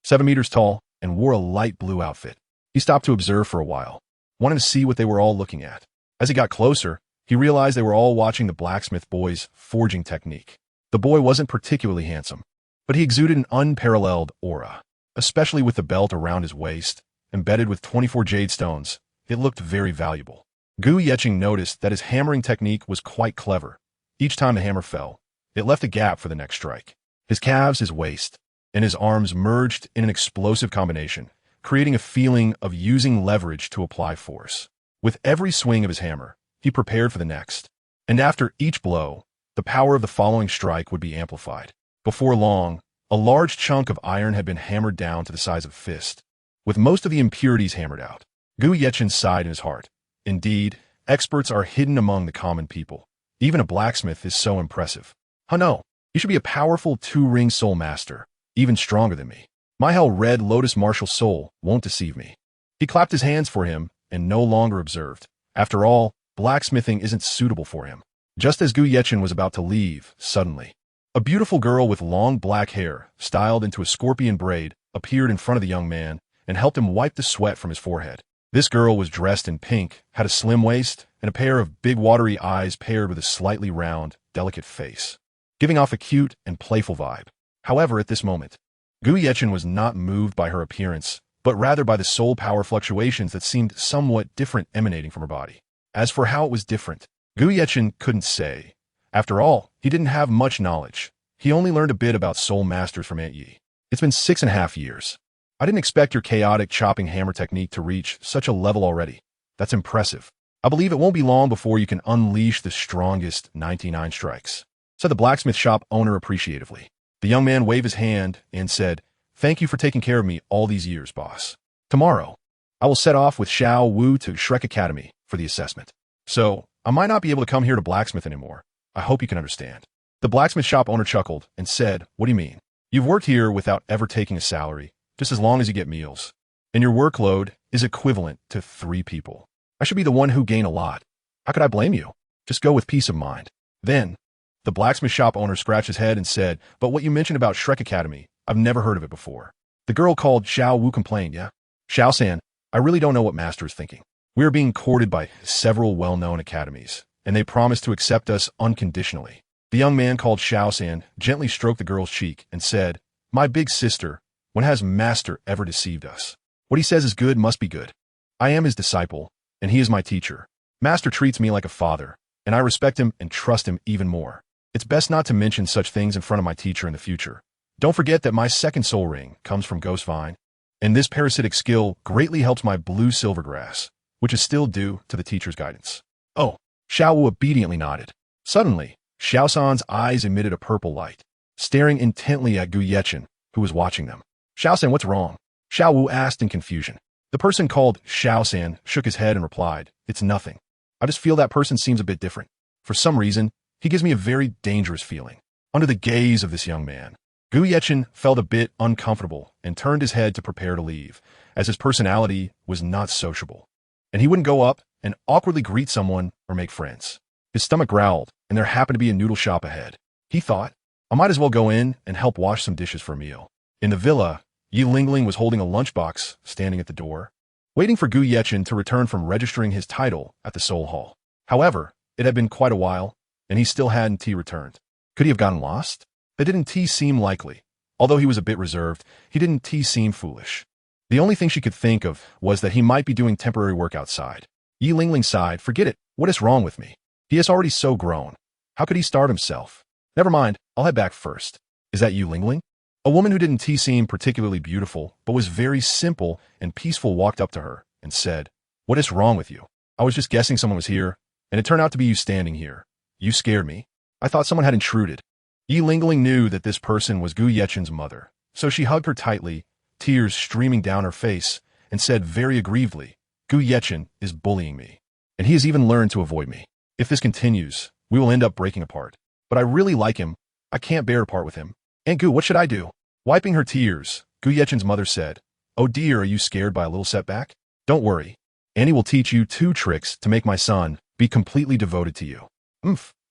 7 meters tall, and wore a light blue outfit. He stopped to observe for a while, wanting to see what they were all looking at. As he got closer, he realized they were all watching the blacksmith boy's forging technique. The boy wasn't particularly handsome, but he exuded an unparalleled aura, especially with the belt around his waist, embedded with 24 jade stones. It looked very valuable. Gu Yecheng noticed that his hammering technique was quite clever. Each time the hammer fell, it left a gap for the next strike. His calves, his waist, and his arms merged in an explosive combination, creating a feeling of using leverage to apply force. With every swing of his hammer, he prepared for the next. And after each blow, the power of the following strike would be amplified. Before long, a large chunk of iron had been hammered down to the size of a fist, with most of the impurities hammered out. Gu Yecheng sighed in his heart. Indeed, experts are hidden among the common people. Even a blacksmith is so impressive. Huh, no, you should be a powerful two-ring soul master, even stronger than me. My hell red lotus martial soul won't deceive me. He clapped his hands for him and no longer observed. After all, blacksmithing isn't suitable for him. Just as Gu Yecheng was about to leave, suddenly, a beautiful girl with long black hair, styled into a scorpion braid, appeared in front of the young man and helped him wipe the sweat from his forehead. This girl was dressed in pink, had a slim waist, and a pair of big watery eyes paired with a slightly round, delicate face, giving off a cute and playful vibe. However, at this moment, Gu Yecheng was not moved by her appearance, but rather by the soul power fluctuations that seemed somewhat different emanating from her body. As for how it was different, Gu Yecheng couldn't say. After all, he didn't have much knowledge. He only learned a bit about soul masters from Aunt Yi. It's been 6.5 years. I didn't expect your chaotic chopping hammer technique to reach such a level already. That's impressive. I believe it won't be long before you can unleash the strongest 99 strikes, said the blacksmith shop owner appreciatively. The young man waved his hand and said, "Thank you for taking care of me all these years, boss. Tomorrow, I will set off with Xiao Wu to Shrek Academy for the assessment. So, I might not be able to come here to blacksmith anymore. I hope you can understand." The blacksmith shop owner chuckled and said, "What do you mean? You've worked here without ever taking a salary, just as long as you get meals. And your workload is equivalent to 3 people. I should be the one who gain a lot. How could I blame you? Just go with peace of mind." Then, the blacksmith shop owner scratched his head and said, "But what you mentioned about Shrek Academy, I've never heard of it before." The girl called Xiao Wu complained, "Yeah? Xiao-san, I really don't know what master is thinking. We are being courted by several well-known academies, and they promise to accept us unconditionally." The young man called Xiao-san gently stroked the girl's cheek and said, "My big sister, when has master ever deceived us? What he says is good must be good. I am his disciple, and he is my teacher. Master treats me like a father, and I respect him and trust him even more. It's best not to mention such things in front of my teacher in the future. Don't forget that my second soul ring comes from Ghost Vine, and this parasitic skill greatly helps my blue silver grass, which is still due to the teacher's guidance." Oh, Xiao Wu obediently nodded. Suddenly, Xiao-san's eyes emitted a purple light, staring intently at Gu Yecheng, who was watching them. "Xiao-san, what's wrong?" Xiao Wu asked in confusion. The person called Xiao-san shook his head and replied, "It's nothing. I just feel that person seems a bit different. For some reason, he gives me a very dangerous feeling." Under the gaze of this young man, Gu Yecheng felt a bit uncomfortable and turned his head to prepare to leave, as his personality was not sociable, and he wouldn't go up and awkwardly greet someone or make friends. His stomach growled, and there happened to be a noodle shop ahead. He thought, I might as well go in and help wash some dishes for a meal. In the villa, Yi Lingling was holding a lunchbox, standing at the door, waiting for Gu Yecheng to return from registering his title at the Soul Hall. However, it had been quite a while, and he still hadn't returned. Could he have gotten lost? That didn't seem likely. Although he was a bit reserved, he didn't seem foolish. The only thing she could think of was that he might be doing temporary work outside. Yi Lingling sighed, "Forget it. What is wrong with me? He is already so grown. How could he start himself? Never mind, I'll head back first." "Is that Yi Lingling?" A woman who didn't seem particularly beautiful, but was very simple and peaceful walked up to her and said, "What is wrong with you? I was just guessing someone was here, and it turned out to be you standing here. You scared me. I thought someone had intruded." Yi Lingling knew that this person was Gu Yecheng's mother, So she hugged her tightly, tears streaming down her face, and said very aggrievedly, Gu Yechen is bullying me, and he has even learned to avoid me. If this continues, we will end up breaking apart. But I really like him. I can't bear to part with him. Aunt Gu, what should I do? Wiping her tears, Gu Yechen's mother said, Oh dear, are you scared by a little setback? Don't worry. Annie will teach you 2 tricks to make my son be completely devoted to you.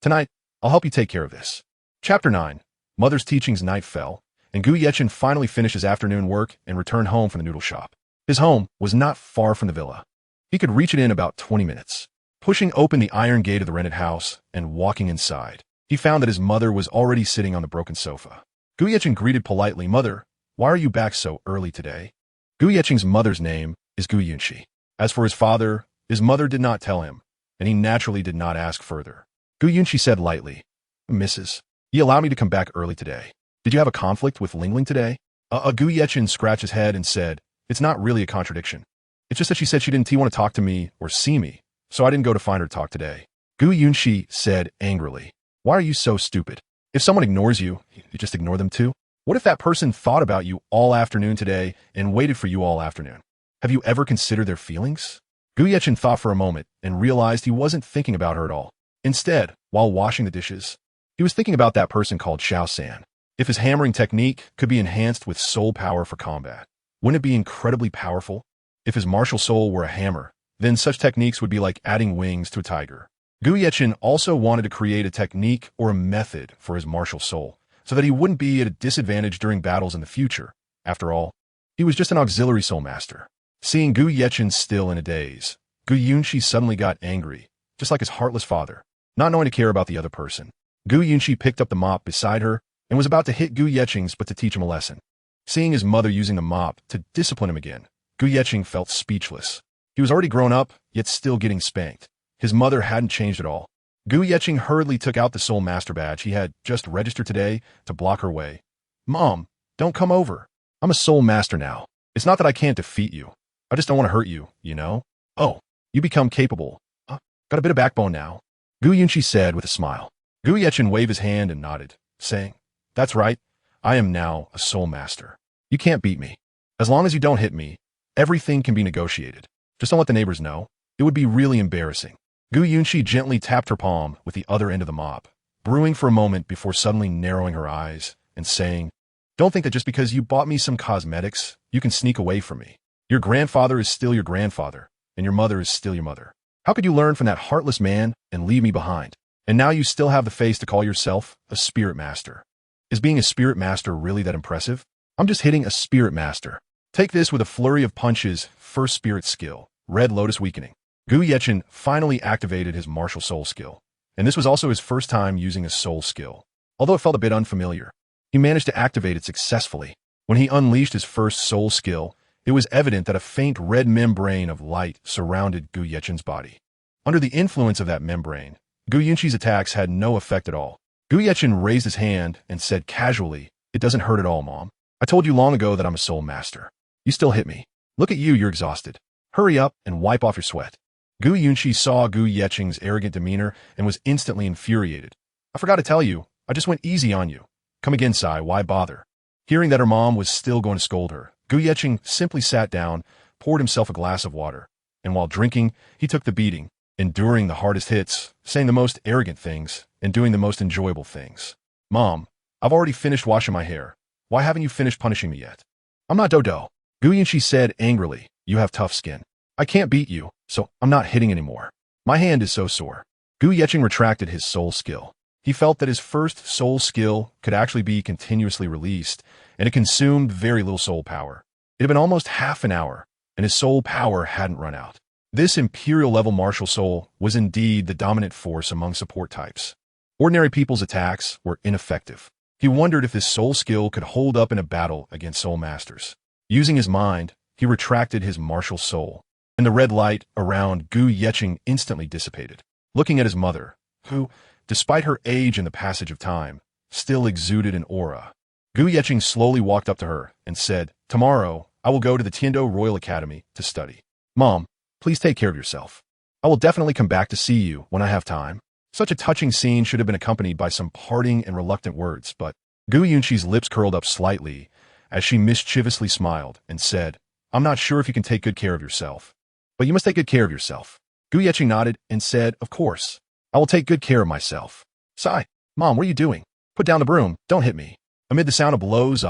Tonight, I'll help you take care of this. Chapter 9. Mother's teachings. Night fell, and Gu Yechen finally finished his afternoon work and returned home from the noodle shop. His home was not far from the villa. He could reach it in about 20 minutes. Pushing open the iron gate of the rented house and walking inside, he found that his mother was already sitting on the broken sofa. Gu Yechen greeted politely, Mother, why are you back so early today? Gu Yechen's mother's name is Gu Yunxi. As for his father, his mother did not tell him, and he naturally did not ask further. Gu Yunxi said lightly, Mrs. You allowed me to come back early today. Did you have a conflict with Lingling today? Gu Yechen scratched his head and said, It's not really a contradiction. It's just that she said she didn't want to talk to me or see me, so I didn't go to find her to talk today. Gu Yunxi said angrily, Why are you so stupid? If someone ignores you, you just ignore them too? What if that person thought about you all afternoon today and waited for you all afternoon? Have you ever considered their feelings? Gu Yechen thought for a moment and realized he wasn't thinking about her at all. Instead, while washing the dishes, he was thinking about that person called Xiao San. If his hammering technique could be enhanced with soul power for combat, wouldn't it be incredibly powerful? If his martial soul were a hammer, then such techniques would be like adding wings to a tiger. Gu Yechen also wanted to create a technique or a method for his martial soul, so that he wouldn't be at a disadvantage during battles in the future. After all, he was just an auxiliary soul master. Seeing Gu Yechen still in a daze, Gu Yunxi suddenly got angry, just like his heartless father, not knowing to care about the other person. Gu Yunxi picked up the mop beside her and was about to hit Gu Yechen's but to teach him a lesson. Seeing his mother using the mop to discipline him again, Gu Yechen felt speechless. He was already grown up, yet still getting spanked. His mother hadn't changed at all. Gu Yechen hurriedly took out the Soul Master badge he had just registered today to block her way. Mom, don't come over. I'm a Soul Master now. It's not that I can't defeat you. I just don't want to hurt you, you know? Oh, you become capable. Got a bit of backbone now. Gu Yunxi said with a smile. Gu Yechen waved his hand and nodded, saying, That's right. I am now a Soul Master. You can't beat me. As long as you don't hit me, everything can be negotiated. Just don't let the neighbors know. It would be really embarrassing. Gu Yunxi gently tapped her palm with the other end of the mop, brewing for a moment before suddenly narrowing her eyes and saying, Don't think that just because you bought me some cosmetics, you can sneak away from me. Your grandfather is still your grandfather, and your mother is still your mother. How could you learn from that heartless man and leave me behind? And now you still have the face to call yourself a spirit master. Is being a spirit master really that impressive? I'm just hitting a spirit master. Take this with a flurry of punches. First spirit skill, Red Lotus Weakening. Gu Yechen finally activated his martial soul skill, and this was also his first time using a soul skill. Although it felt a bit unfamiliar, he managed to activate it successfully. When he unleashed his first soul skill, it was evident that a faint red membrane of light surrounded Gu Yechen's body. Under the influence of that membrane, Gu Yunxi's attacks had no effect at all. Gu Yechen raised his hand and said casually, It doesn't hurt at all, Mom. I told you long ago that I'm a soul master. You still hit me. Look at you, you're exhausted. Hurry up and wipe off your sweat. Gu Yunxi saw Gu Yechen's arrogant demeanor and was instantly infuriated. I forgot to tell you, I just went easy on you. Come again, Sai, why bother? Hearing that her mom was still going to scold her, Gu Yechen simply sat down, poured himself a glass of water, and while drinking, he took the beating, enduring the hardest hits, saying the most arrogant things, and doing the most enjoyable things. Mom, I've already finished washing my hair. Why haven't you finished punishing me yet? I'm not Douluo. Gu Yunxi said angrily, You have tough skin. I can't beat you, so I'm not hitting anymore. My hand is so sore. Gu Yechen retracted his soul skill. He felt that his first soul skill could actually be continuously released, and it consumed very little soul power. It had been almost half an hour, and his soul power hadn't run out. This imperial-level martial soul was indeed the dominant force among support types. Ordinary people's attacks were ineffective. He wondered if this soul skill could hold up in a battle against soul masters. Using his mind, he retracted his martial soul, and the red light around Gu Yechen instantly dissipated. Looking at his mother, who, despite her age and the passage of time, still exuded an aura, Gu Yechen slowly walked up to her and said, Tomorrow, I will go to the Tiando Royal Academy to study. Mom, please take care of yourself. I will definitely come back to see you when I have time. Such a touching scene should have been accompanied by some parting and reluctant words, but Gu Yunxi's lips curled up slightly as she mischievously smiled and said, I'm not sure if you can take good care of yourself, but you must take good care of yourself. Gu Yeqing nodded and said, of course. I will take good care of myself. Sigh. Mom, what are you doing? Put down the broom. Don't hit me. Amid the sound of blows,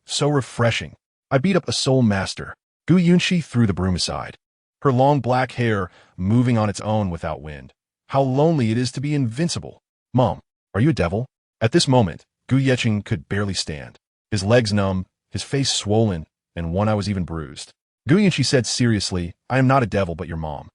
so refreshing. I beat up a soul master. Gu Yunxi threw the broom aside, her long black hair moving on its own without wind. How lonely it is to be invincible. Mom, are you a devil? At this moment, Gu Yeqing could barely stand. His legs numb, his face swollen, and one eye was even bruised. Gu Yunxi said seriously, I am not a devil but your mom.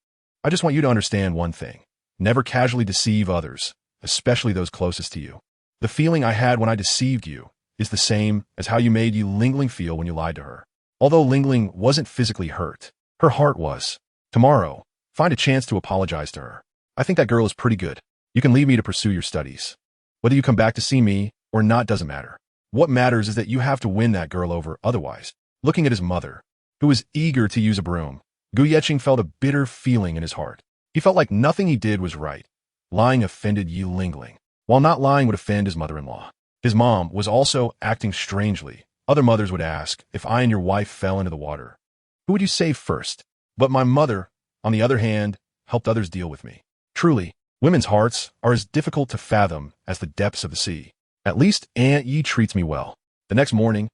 I just want you to understand one thing. Never casually deceive others, especially those closest to you. The feeling I had when I deceived you is the same as how you made Yi Lingling feel when you lied to her. Although Lingling wasn't physically hurt, her heart was. Tomorrow, find a chance to apologize to her. I think that girl is pretty good. You can leave me to pursue your studies. Whether you come back to see me or not doesn't matter. What matters is that you have to win that girl over otherwise. Looking at his mother, who was eager to use a broom, Gu Yeqing felt a bitter feeling in his heart. He felt like nothing he did was right. Lying offended Yi Lingling, while not lying would offend his mother-in-law. His mom was also acting strangely. Other mothers would ask, if I and your wife fell into the water, who would you save first? But my mother, on the other hand, helped others deal with me. Truly, women's hearts are as difficult to fathom as the depths of the sea. At least Aunt Yi treats me well. The next morning,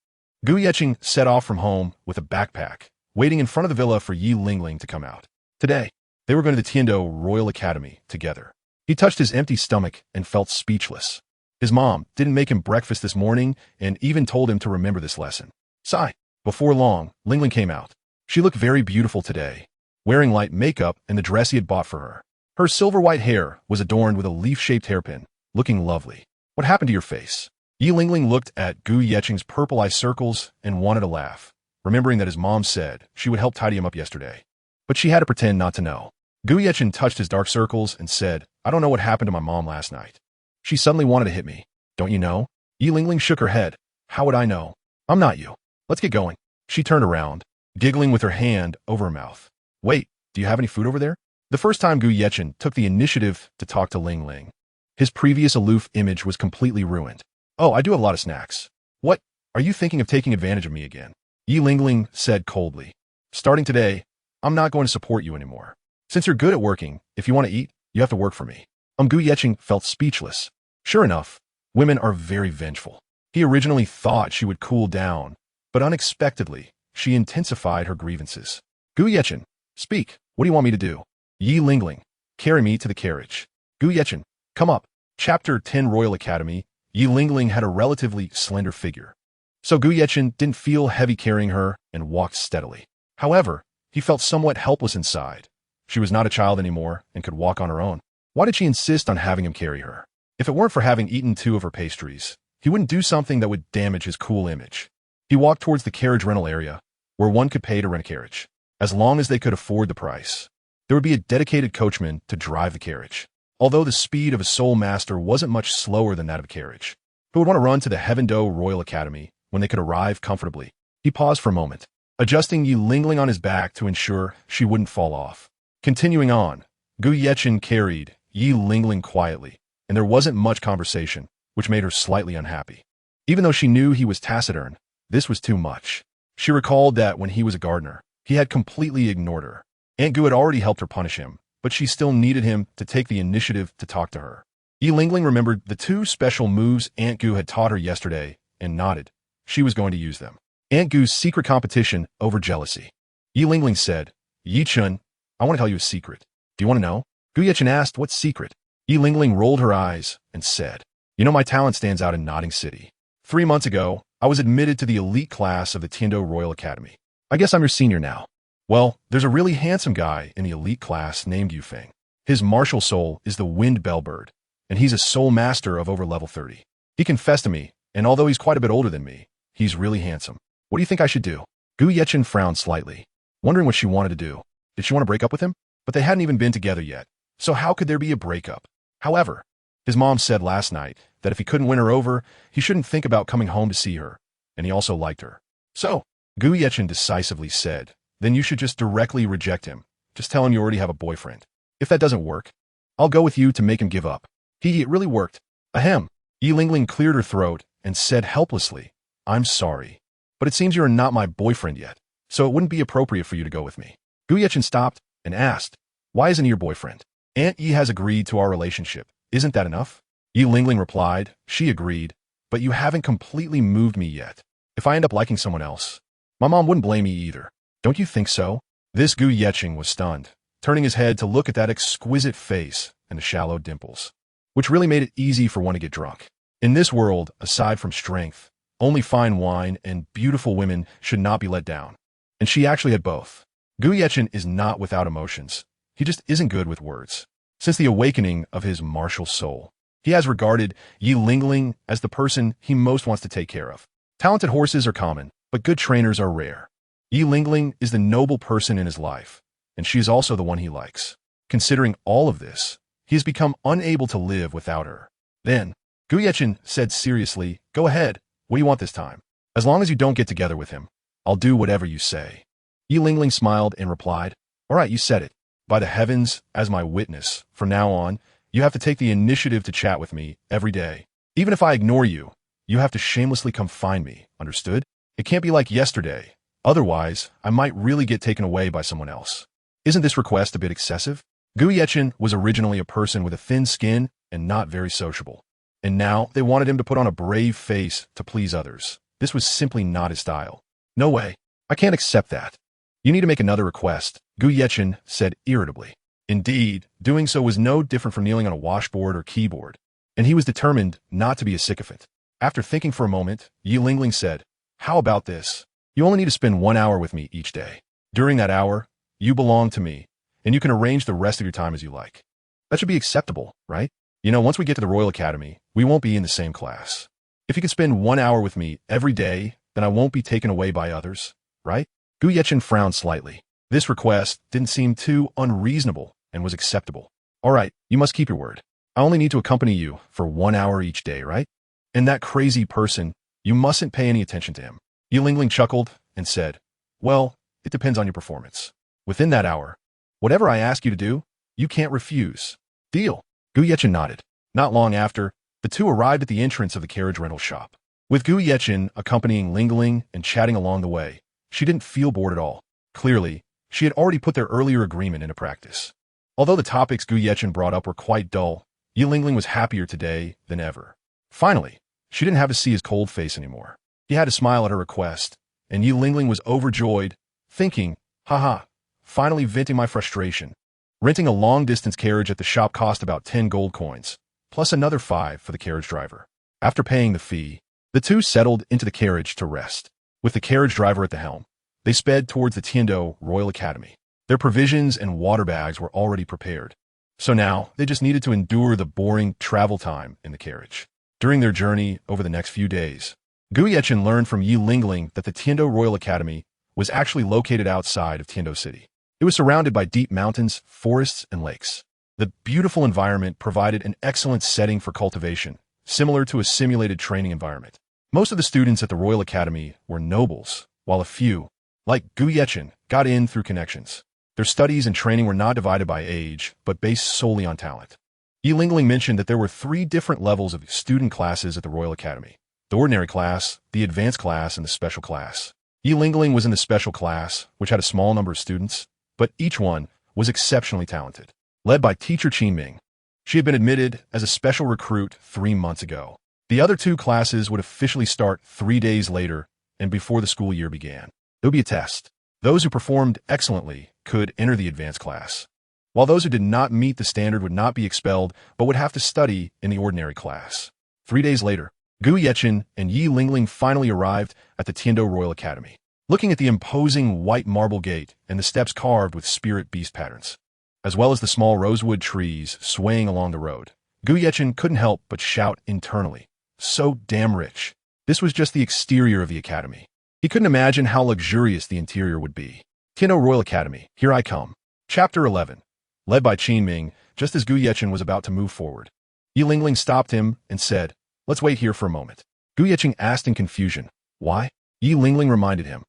Gu Yeqing set off from home with a backpack, waiting in front of the villa for Yi Lingling to come out. Today, they were going to the Tiando Royal Academy together. He touched his empty stomach and felt speechless. His mom didn't make him breakfast this morning and even told him to remember this lesson. Sigh. Before long, Lingling came out. She looked very beautiful today, wearing light makeup and the dress he had bought for her. Her silver-white hair was adorned with a leaf-shaped hairpin, looking lovely. What happened to your face? Yi Lingling looked at Gu Yeqing's purple eye circles and wanted to laugh, remembering that his mom said she would help tidy him up yesterday. But she had to pretend not to know. Gu Yeqing touched his dark circles and said, I don't know what happened to my mom last night. She suddenly wanted to hit me. Don't you know? Yi Lingling shook her head. How would I know? I'm not you. Let's get going. She turned around, giggling with her hand over her mouth. Wait, do you have any food over there? The first time Gu Yeqing took the initiative to talk to Lingling, his previous aloof image was completely ruined. Oh, I do have a lot of snacks. What? Are you thinking of taking advantage of me again? Yi Lingling said coldly. Starting today, I'm not going to support you anymore. Since you're good at working, if you want to eat, you have to work for me. Gu Yeqing felt speechless. Sure enough, women are very vengeful. He originally thought she would cool down, but unexpectedly, she intensified her grievances. Gu Yeqing, speak. What do you want me to do? Yi Lingling, carry me to the carriage. Gu Yeqing, come up. Chapter 10 Royal Academy. Yi Lingling had a relatively slender figure, so Gu Yeqing didn't feel heavy carrying her and walked steadily. However, he felt somewhat helpless inside. She was not a child anymore and could walk on her own. Why did she insist on having him carry her? If it weren't for having eaten 2 of her pastries, he wouldn't do something that would damage his cool image. He walked towards the carriage rental area, where one could pay to rent a carriage. As long as they could afford the price, there would be a dedicated coachman to drive the carriage. Although the speed of a soul master wasn't much slower than that of a carriage, who would want to run to the Heaven-Do Royal Academy when they could arrive comfortably? He paused for a moment, adjusting Yi Lingling on his back to ensure she wouldn't fall off. Continuing on, Gu Yeqing carried Yi Lingling quietly, and there wasn't much conversation, which made her slightly unhappy. Even though she knew he was taciturn, this was too much. She recalled that when he was a gardener, he had completely ignored her. Aunt Gu had already helped her punish him, but she still needed him to take the initiative to talk to her. Yi Lingling remembered the 2 special moves Aunt Gu had taught her yesterday and nodded. She was going to use them. Aunt Gu's secret competition over jealousy. Yi Lingling said, Yi Chun, I want to tell you a secret. Do you want to know? Gu Yeqing asked, what secret? Yi Lingling rolled her eyes and said, you know my talent stands out in Nodding City. 3 months ago, I was admitted to the elite class of the Tiando Royal Academy. I guess I'm your senior now. Well, there's a really handsome guy in the elite class named Yufeng. His martial soul is the Wind Bellbird, and he's a soul master of over level 30. He confessed to me, and although he's quite a bit older than me, he's really handsome. What do you think I should do? Gu Yeqing frowned slightly, wondering what she wanted to do. Did she want to break up with him? But they hadn't even been together yet, so how could there be a breakup? However, his mom said last night that if he couldn't win her over, he shouldn't think about coming home to see her, and he also liked her. So, Gu Yeqing decisively said, then you should just directly reject him. Just tell him you already have a boyfriend. If that doesn't work, I'll go with you to make him give up. It really worked. Ahem. Yi Lingling cleared her throat and said helplessly, I'm sorry. but it seems you are not my boyfriend yet, so it wouldn't be appropriate for you to go with me. Gu Yechen stopped and asked, why isn't he your boyfriend? Aunt Yi has agreed to our relationship. Isn't that enough? Yi Lingling replied, she agreed, but you haven't completely moved me yet. If I end up liking someone else, my mom wouldn't blame me either. Don't you think so? This Gu Yechen was stunned, turning his head to look at that exquisite face and the shallow dimples, which really made it easy for one to get drunk. In this world, aside from strength, only fine wine and beautiful women should not be let down. And she actually had both. Gu Yechen is not without emotions. He just isn't good with words. Since the awakening of his martial soul, he has regarded Yi Lingling as the person he most wants to take care of. Talented horses are common, but good trainers are rare. Yi Lingling is the noble person in his life, and she is also the one he likes. Considering all of this, he has become unable to live without her. Then, Gu Yechen said seriously, go ahead, what do you want this time? As long as you don't get together with him, I'll do whatever you say. Yi Lingling smiled and replied, all right, you said it. By the heavens, as my witness, from now on, you have to take the initiative to chat with me every day. Even if I ignore you, you have to shamelessly come find me, understood? It can't be like yesterday. Otherwise, I might really get taken away by someone else. Isn't this request a bit excessive? Gu Yechen was originally a person with a thin skin and not very sociable. And now they wanted him to put on a brave face to please others. This was simply not his style. No way. I can't accept that. You need to make another request, Gu Yechen said irritably. Indeed, doing so was no different from kneeling on a washboard or keyboard, and he was determined not to be a sycophant. After thinking for a moment, Yi Lingling said, how about this? You only need to spend 1 hour with me each day. During that hour, you belong to me, and you can arrange the rest of your time as you like. That should be acceptable, right? You know, once we get to the Royal Academy, we won't be in the same class. If you can spend 1 hour with me every day, then I won't be taken away by others, right? Gu Yechen frowned slightly. This request didn't seem too unreasonable and was acceptable. All right, you must keep your word. I only need to accompany you for 1 hour each day, right? And that crazy person, you mustn't pay any attention to him. Yi Lingling chuckled and said, well, it depends on your performance. Within that hour, whatever I ask you to do, you can't refuse. Deal. Gu Yechen nodded. Not long after, the two arrived at the entrance of the carriage rental shop. With Gu Yechen accompanying Lingling and chatting along the way, she didn't feel bored at all. Clearly, she had already put their earlier agreement into practice. Although the topics Gu Yechen brought up were quite dull, Yi Lingling was happier today than ever. Finally, she didn't have to see his cold face anymore. He had to smile at her request, and Yi Lingling was overjoyed, thinking, haha, finally venting my frustration. Renting a long-distance carriage at the shop cost about 10 gold coins, plus another 5 for the carriage driver. After paying the fee, the two settled into the carriage to rest. With the carriage driver at the helm, they sped towards the Douluo Royal Academy. Their provisions and water bags were already prepared, so now they just needed to endure the boring travel time in the carriage. During their journey over the next few days, Gu Yechen learned from Yi Lingling that the Douluo Royal Academy was actually located outside of Douluo City. It was surrounded by deep mountains, forests, and lakes. The beautiful environment provided an excellent setting for cultivation, similar to a simulated training environment. Most of the students at the Royal Academy were nobles, while a few, like Gu Yechen, got in through connections. Their studies and training were not divided by age, but based solely on talent. Yi Lingling mentioned that there were 3 different levels of student classes at the Royal Academy: the ordinary class, the advanced class, and the special class. Yi Lingling was in the special class, which had a small number of students, but each one was exceptionally talented. Led by teacher Qin Ming, she had been admitted as a special recruit 3 months ago. The other 2 classes would officially start 3 days later and before the school year began. There would be a test. Those who performed excellently could enter the advanced class, while those who did not meet the standard would not be expelled but would have to study in the ordinary class. 3 days later, Gu Yechen and Yi Lingling finally arrived at the Douluo Royal Academy. Looking at the imposing white marble gate and the steps carved with spirit beast patterns, as well as the small rosewood trees swaying along the road, Gu Yechen couldn't help but shout internally, so damn rich. This was just the exterior of the academy. He couldn't imagine how luxurious the interior would be. Douluo Royal Academy, here I come. Chapter 11. Led by Qin Ming, just as Gu Yechen was about to move forward, Yi Lingling stopped him and said, let's wait here for a moment. Gu Yechen asked in confusion, why? Yi Lingling reminded him,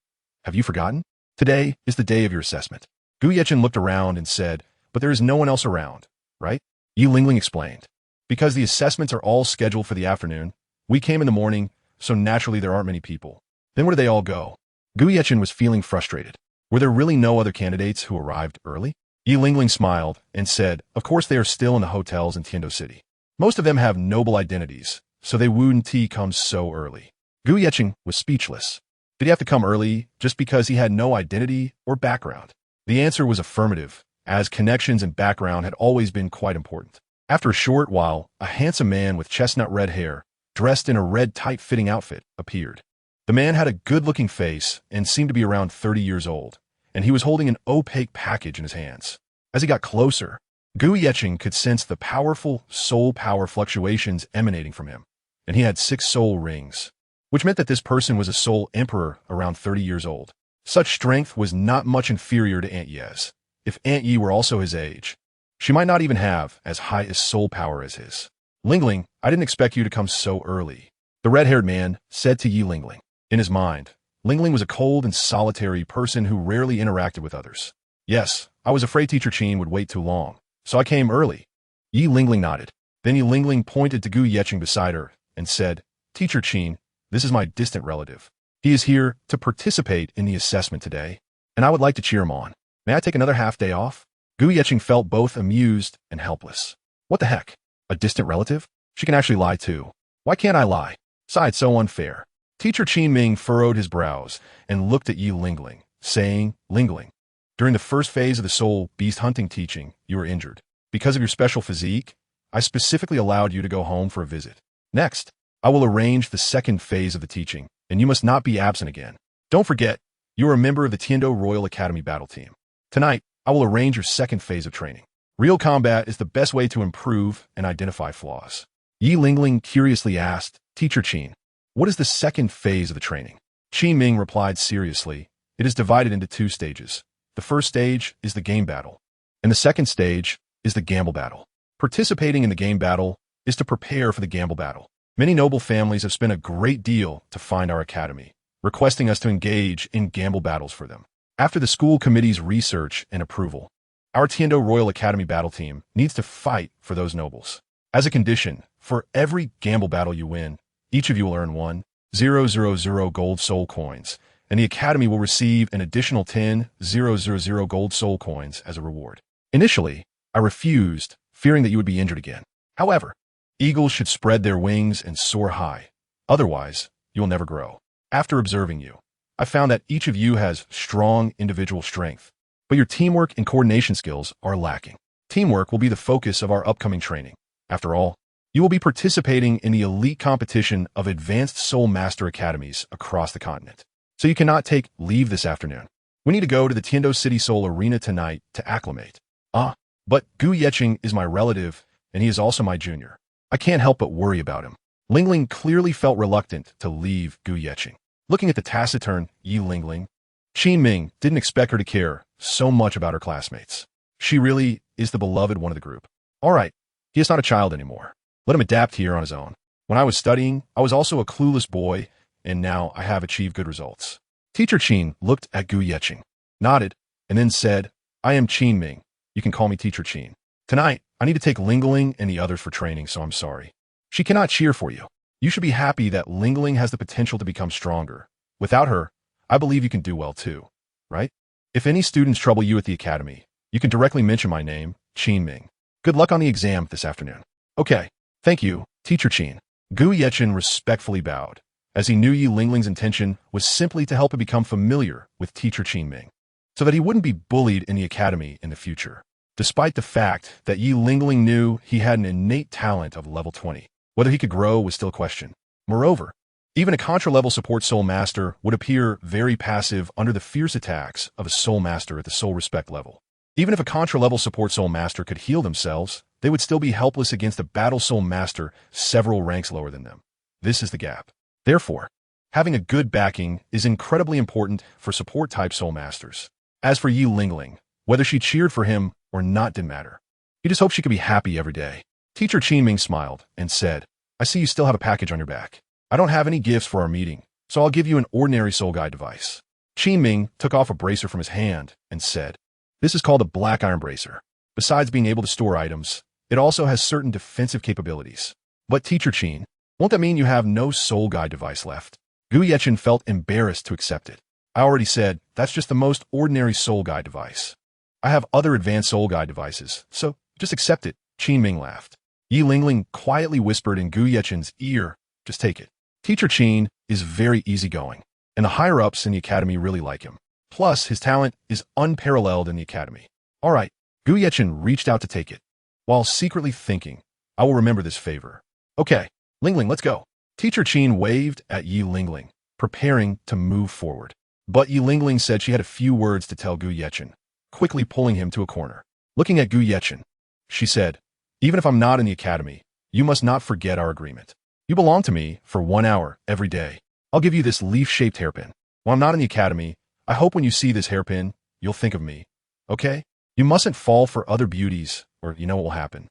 have you forgotten? Today is the day of your assessment. Gu Yechen looked around and said, but there is no one else around, right? Yi Lingling explained, because the assessments are all scheduled for the afternoon. We came in the morning, so naturally there aren't many people. Then where did they all go? Gu Yechen was feeling frustrated. Were there really no other candidates who arrived early? Yi Lingling smiled and said, of course they are still in the hotels in Tiando City. Most of them have noble identities, so they wouldn't come so early. Gu Yechen was speechless. Did he have to come early just because he had no identity or background? The answer was affirmative, as connections and background had always been quite important. After a short while, a handsome man with chestnut red hair, dressed in a red tight-fitting outfit, appeared. The man had a good-looking face and seemed to be around 30 years old, and he was holding an opaque package in his hands. As he got closer, Gu Yechen could sense the powerful soul power fluctuations emanating from him, and he had 6 soul rings, which meant that this person was a soul emperor around 30 years old. Such strength was not much inferior to Aunt Ye's. If Aunt Yi were also his age, she might not even have as high as soul power as his. Lingling, I didn't expect you to come so early, the red-haired man said to Yi Lingling. In his mind, Lingling was a cold and solitary person who rarely interacted with others. Yes, I was afraid Teacher Qin would wait too long, so I came early. Yi Lingling nodded. Then Yi Lingling pointed to Gu Yechen beside her and said, Teacher Qin, this is my distant relative. He is here to participate in the assessment today, and I would like to cheer him on. May I take another half day off? Gu Yechen felt both amused and helpless. What the heck? A distant relative? She can actually lie too. Why can't I lie? Besides, so unfair. Teacher Qin Ming furrowed his brows and looked at Yi Lingling, saying, Lingling, during the first phase of the soul beast hunting teaching, you were injured. Because of your special physique, I specifically allowed you to go home for a visit. Next, I will arrange the second phase of the teaching, and you must not be absent again. Don't forget, you are a member of the Tiando Royal Academy battle team. Tonight, I will arrange your second phase of training. Real combat is the best way to improve and identify flaws. Yi Lingling curiously asked, Teacher Qin, what is the second phase of the training? Qin Ming replied seriously, it is divided into 2 stages. The first stage is the game battle, and the second stage is the gamble battle. Participating in the game battle is to prepare for the gamble battle. Many noble families have spent a great deal to find our academy, requesting us to engage in gamble battles for them. After the school committee's research and approval, our Tiando Royal Academy battle team needs to fight for those nobles. As a condition, for every gamble battle you win, each of you will earn 1,000 gold soul coins, and the Academy will receive an additional 10,000 gold soul coins as a reward. Initially, I refused, fearing that you would be injured again. However, eagles should spread their wings and soar high. Otherwise, you will never grow. After observing you, I found that each of you has strong individual strength, but your teamwork and coordination skills are lacking. Teamwork will be the focus of our upcoming training. After all, you will be participating in the elite competition of advanced soul master academies across the continent. So you cannot take leave this afternoon. We need to go to the Tiando City Soul Arena tonight to acclimate. But Gu Yechen is my relative, and he is also my junior. I can't help but worry about him. Lingling clearly felt reluctant to leave Gu Yechen. Looking at the taciturn Yi Lingling, Qin Ming didn't expect her to care so much about her classmates. She really is the beloved one of the group. All right, he is not a child anymore. Let him adapt here on his own. When I was studying, I was also a clueless boy, and now I have achieved good results. Teacher Qin looked at Gu Yechen, nodded, and then said, I am Qin Ming. You can call me Teacher Qin. Tonight, I need to take Lingling and the others for training, so I'm sorry. She cannot cheer for you. You should be happy that Lingling has the potential to become stronger. Without her, I believe you can do well too, right? If any students trouble you at the academy, you can directly mention my name, Qin Ming. Good luck on the exam this afternoon. Okay, thank you, Teacher Qin. Gu Yechen respectfully bowed, as he knew Yi Lingling's intention was simply to help him become familiar with Teacher Qin Ming, so that he wouldn't be bullied in the academy in the future. Despite the fact that Yi Lingling knew he had an innate talent of level 20, whether he could grow was still a question. Moreover, even a contra-level support soul master would appear very passive under the fierce attacks of a soul master at the soul respect level. Even if a contra-level support soul master could heal themselves, they would still be helpless against a battle soul master several ranks lower than them. This is the gap. Therefore, having a good backing is incredibly important for support-type soul masters. As for Yi Lingling, whether she cheered for him or not didn't matter. He just hoped she could be happy every day. Teacher Qin Ming smiled and said, I see you still have a package on your back. I don't have any gifts for our meeting, so I'll give you an ordinary soul guide device. Qin Ming took off a bracer from his hand and said, This is called a black iron bracer. Besides being able to store items, it also has certain defensive capabilities. But Teacher Qin, won't that mean you have no soul guide device left? Gu Yechen felt embarrassed to accept it. I already said, that's just the most ordinary soul guide device. I have other advanced soul guide devices, so just accept it, Qin Ming laughed. Yi Lingling quietly whispered in Gu Yechen's ear, just take it. Teacher Qin is very easygoing, and the higher-ups in the academy really like him. Plus, his talent is unparalleled in the academy. All right, Gu Yechen reached out to take it, while secretly thinking, I will remember this favor. Okay, Lingling, let's go. Teacher Qin waved at Yi Lingling, preparing to move forward. But Yi Lingling said she had a few words to tell Gu Yechen, quickly pulling him to a corner. Looking at Gu Yechen, she said, even if I'm not in the academy, you must not forget our agreement. You belong to me for 1 hour every day. I'll give you this leaf-shaped hairpin. While I'm not in the academy, I hope when you see this hairpin, you'll think of me. Okay? You mustn't fall for other beauties, or you know what will happen.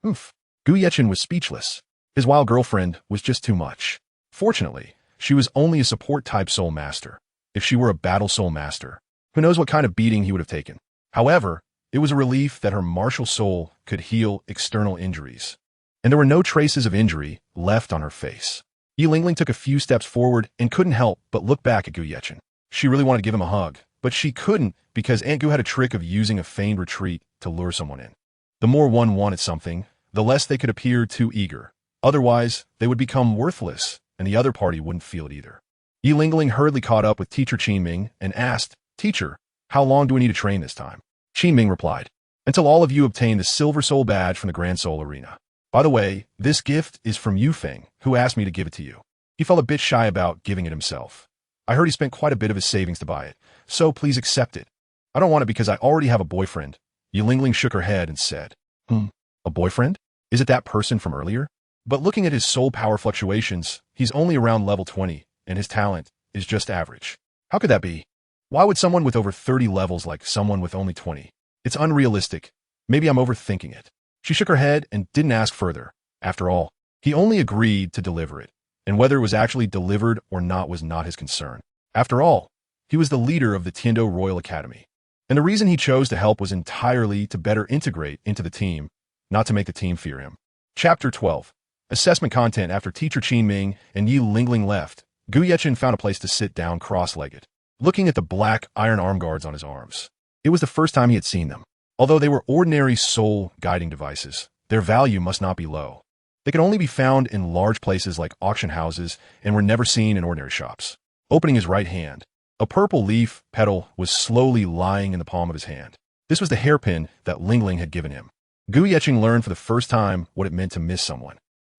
Oof. Gu Yechen was speechless. His wild girlfriend was just too much. Fortunately, she was only a support-type soul master. If she were a battle soul master, who knows what kind of beating he would have taken. However, it was a relief that her martial soul could heal external injuries. And there were no traces of injury left on her face. Yi Lingling took a few steps forward and couldn't help but look back at Gu Yechen. She really wanted to give him a hug, but she couldn't because Aunt Gu had a trick of using a feigned retreat to lure someone in. The more one wanted something, the less they could appear too eager. Otherwise, they would become worthless, and the other party wouldn't feel it either. Yi Lingling hurriedly caught up with Teacher Qin Ming and asked, Teacher, how long do we need to train this time? Qin Ming replied, until all of you obtain the Silver Soul Badge from the Grand Soul Arena. By the way, this gift is from Yu Feng, who asked me to give it to you. He felt a bit shy about giving it himself. I heard he spent quite a bit of his savings to buy it, so please accept it. I don't want it because I already have a boyfriend. Yi Lingling shook her head and said, a boyfriend? Is it that person from earlier? But looking at his soul power fluctuations, he's only around level 20, and his talent is just average. How could that be? Why would someone with over 30 levels like someone with only 20? It's unrealistic. Maybe I'm overthinking it. She shook her head and didn't ask further. After all, he only agreed to deliver it, and whether it was actually delivered or not was not his concern. After all, he was the leader of the Tiando Royal Academy, and the reason he chose to help was entirely to better integrate into the team, not to make the team fear him. Chapter 12. Assessment content. After Teacher Qin Ming and Yi Lingling left, Gu Yechen found a place to sit down cross-legged, looking at the black iron arm guards on his arms. It was the first time he had seen them. Although they were ordinary soul guiding devices, their value must not be low. They could only be found in large places like auction houses and were never seen in ordinary shops. Opening his right hand, a purple leaf petal was slowly lying in the palm of his hand. This was the hairpin that Lingling had given him. Gu Yechen learned for the first time what it meant to miss someone.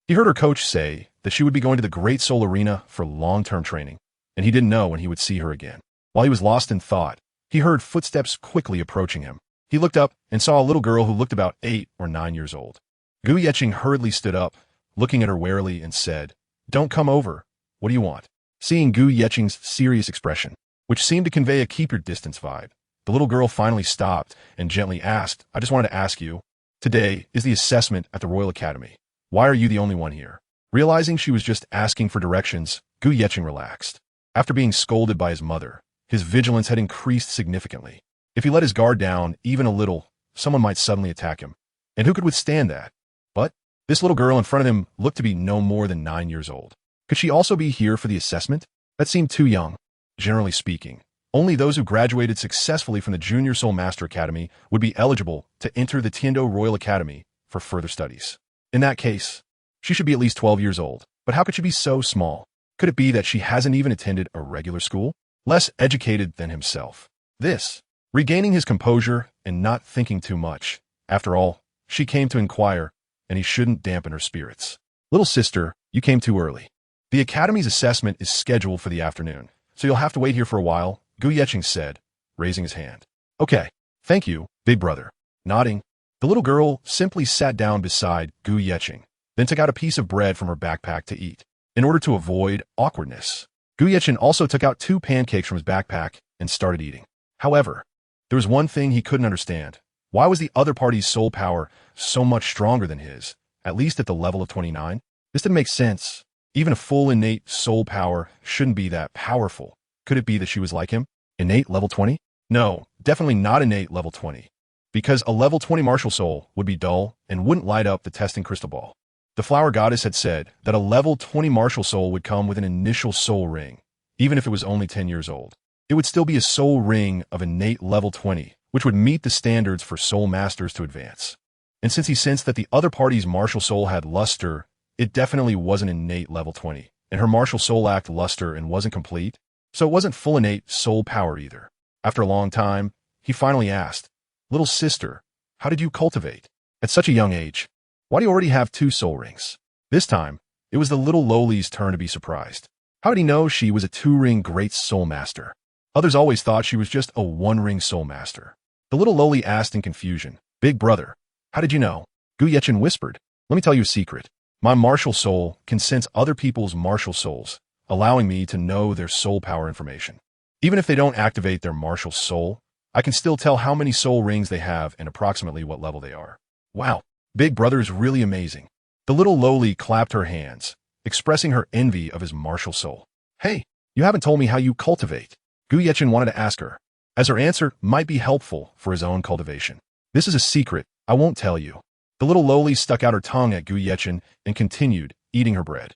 He heard her coach say that she would be going to the Great Soul Arena for long-term training, and he didn't know when he would see her again. While he was lost in thought, he heard footsteps quickly approaching him. He looked up and saw a little girl who looked about 8 or 9 years old. Gu Yechen hurriedly stood up, looking at her warily, and said, Don't come over. What do you want? Seeing Gu Yechen's serious expression, which seemed to convey a keep-your-distance vibe, the little girl finally stopped and gently asked, I just wanted to ask you, today is the assessment at the Royal Academy. Why are you the only one here? Realizing she was just asking for directions, Gu Yechen relaxed. After being scolded by his mother, his vigilance had increased significantly. If he let his guard down even a little, someone might suddenly attack him. And who could withstand that? But this little girl in front of him looked to be no more than 9 years old. Could she also be here for the assessment? That seemed too young. Generally speaking, only those who graduated successfully from the Junior Soul Master Academy would be eligible to enter the Tiando Royal Academy for further studies. In that case, she should be at least 12 years old. But how could she be so small? Could it be that she hasn't even attended a regular school? Less educated than himself. Regaining his composure and not thinking too much. After all, she came to inquire, and he shouldn't dampen her spirits. Little sister, you came too early. The Academy's assessment is scheduled for the afternoon, so you'll have to wait here for a while, Gu Yechen said, raising his hand. Okay, thank you, big brother. Nodding, the little girl simply sat down beside Gu Yechen, then took out a piece of bread from her backpack to eat. In order to avoid awkwardness, Gu Yechen also took out 2 pancakes from his backpack and started eating. However, there was one thing he couldn't understand. Why was the other party's soul power so much stronger than his, at least at the level of 29? This didn't make sense. Even a full innate soul power shouldn't be that powerful. Could it be that she was like him? Innate level 20? No, definitely not innate level 20. Because a level 20 martial soul would be dull and wouldn't light up the testing crystal ball. The flower goddess had said that a level 20 martial soul would come with an initial soul ring, even if it was only 10 years old. It would still be a soul ring of innate level 20, which would meet the standards for soul masters to advance. And since he sensed that the other party's martial soul had luster, it definitely wasn't innate level 20, and her martial soul lacked luster and wasn't complete, so it wasn't full innate soul power either. After a long time, he finally asked, "Little sister, how did you cultivate? At such a young age, why do you already have 2 soul rings?" This time, it was the little lowly's turn to be surprised. How did he know she was a 2-ring great soul master? Others always thought she was just a 1-ring soul master. The little lowly asked in confusion, "Big brother, how did you know?" Gu Yechen whispered, "Let me tell you a secret. My martial soul can sense other people's martial souls, allowing me to know their soul power information. Even if they don't activate their martial soul, I can still tell how many soul rings they have and approximately what level they are." Wow, Big Brother is really amazing. The little lowly clapped her hands, expressing her envy of his martial soul. "Hey, you haven't told me how you cultivate." Gu Yechen wanted to ask her, as her answer might be helpful for his own cultivation. "This is a secret, I won't tell you." The little lowly stuck out her tongue at Gu Yechen and continued, eating her bread.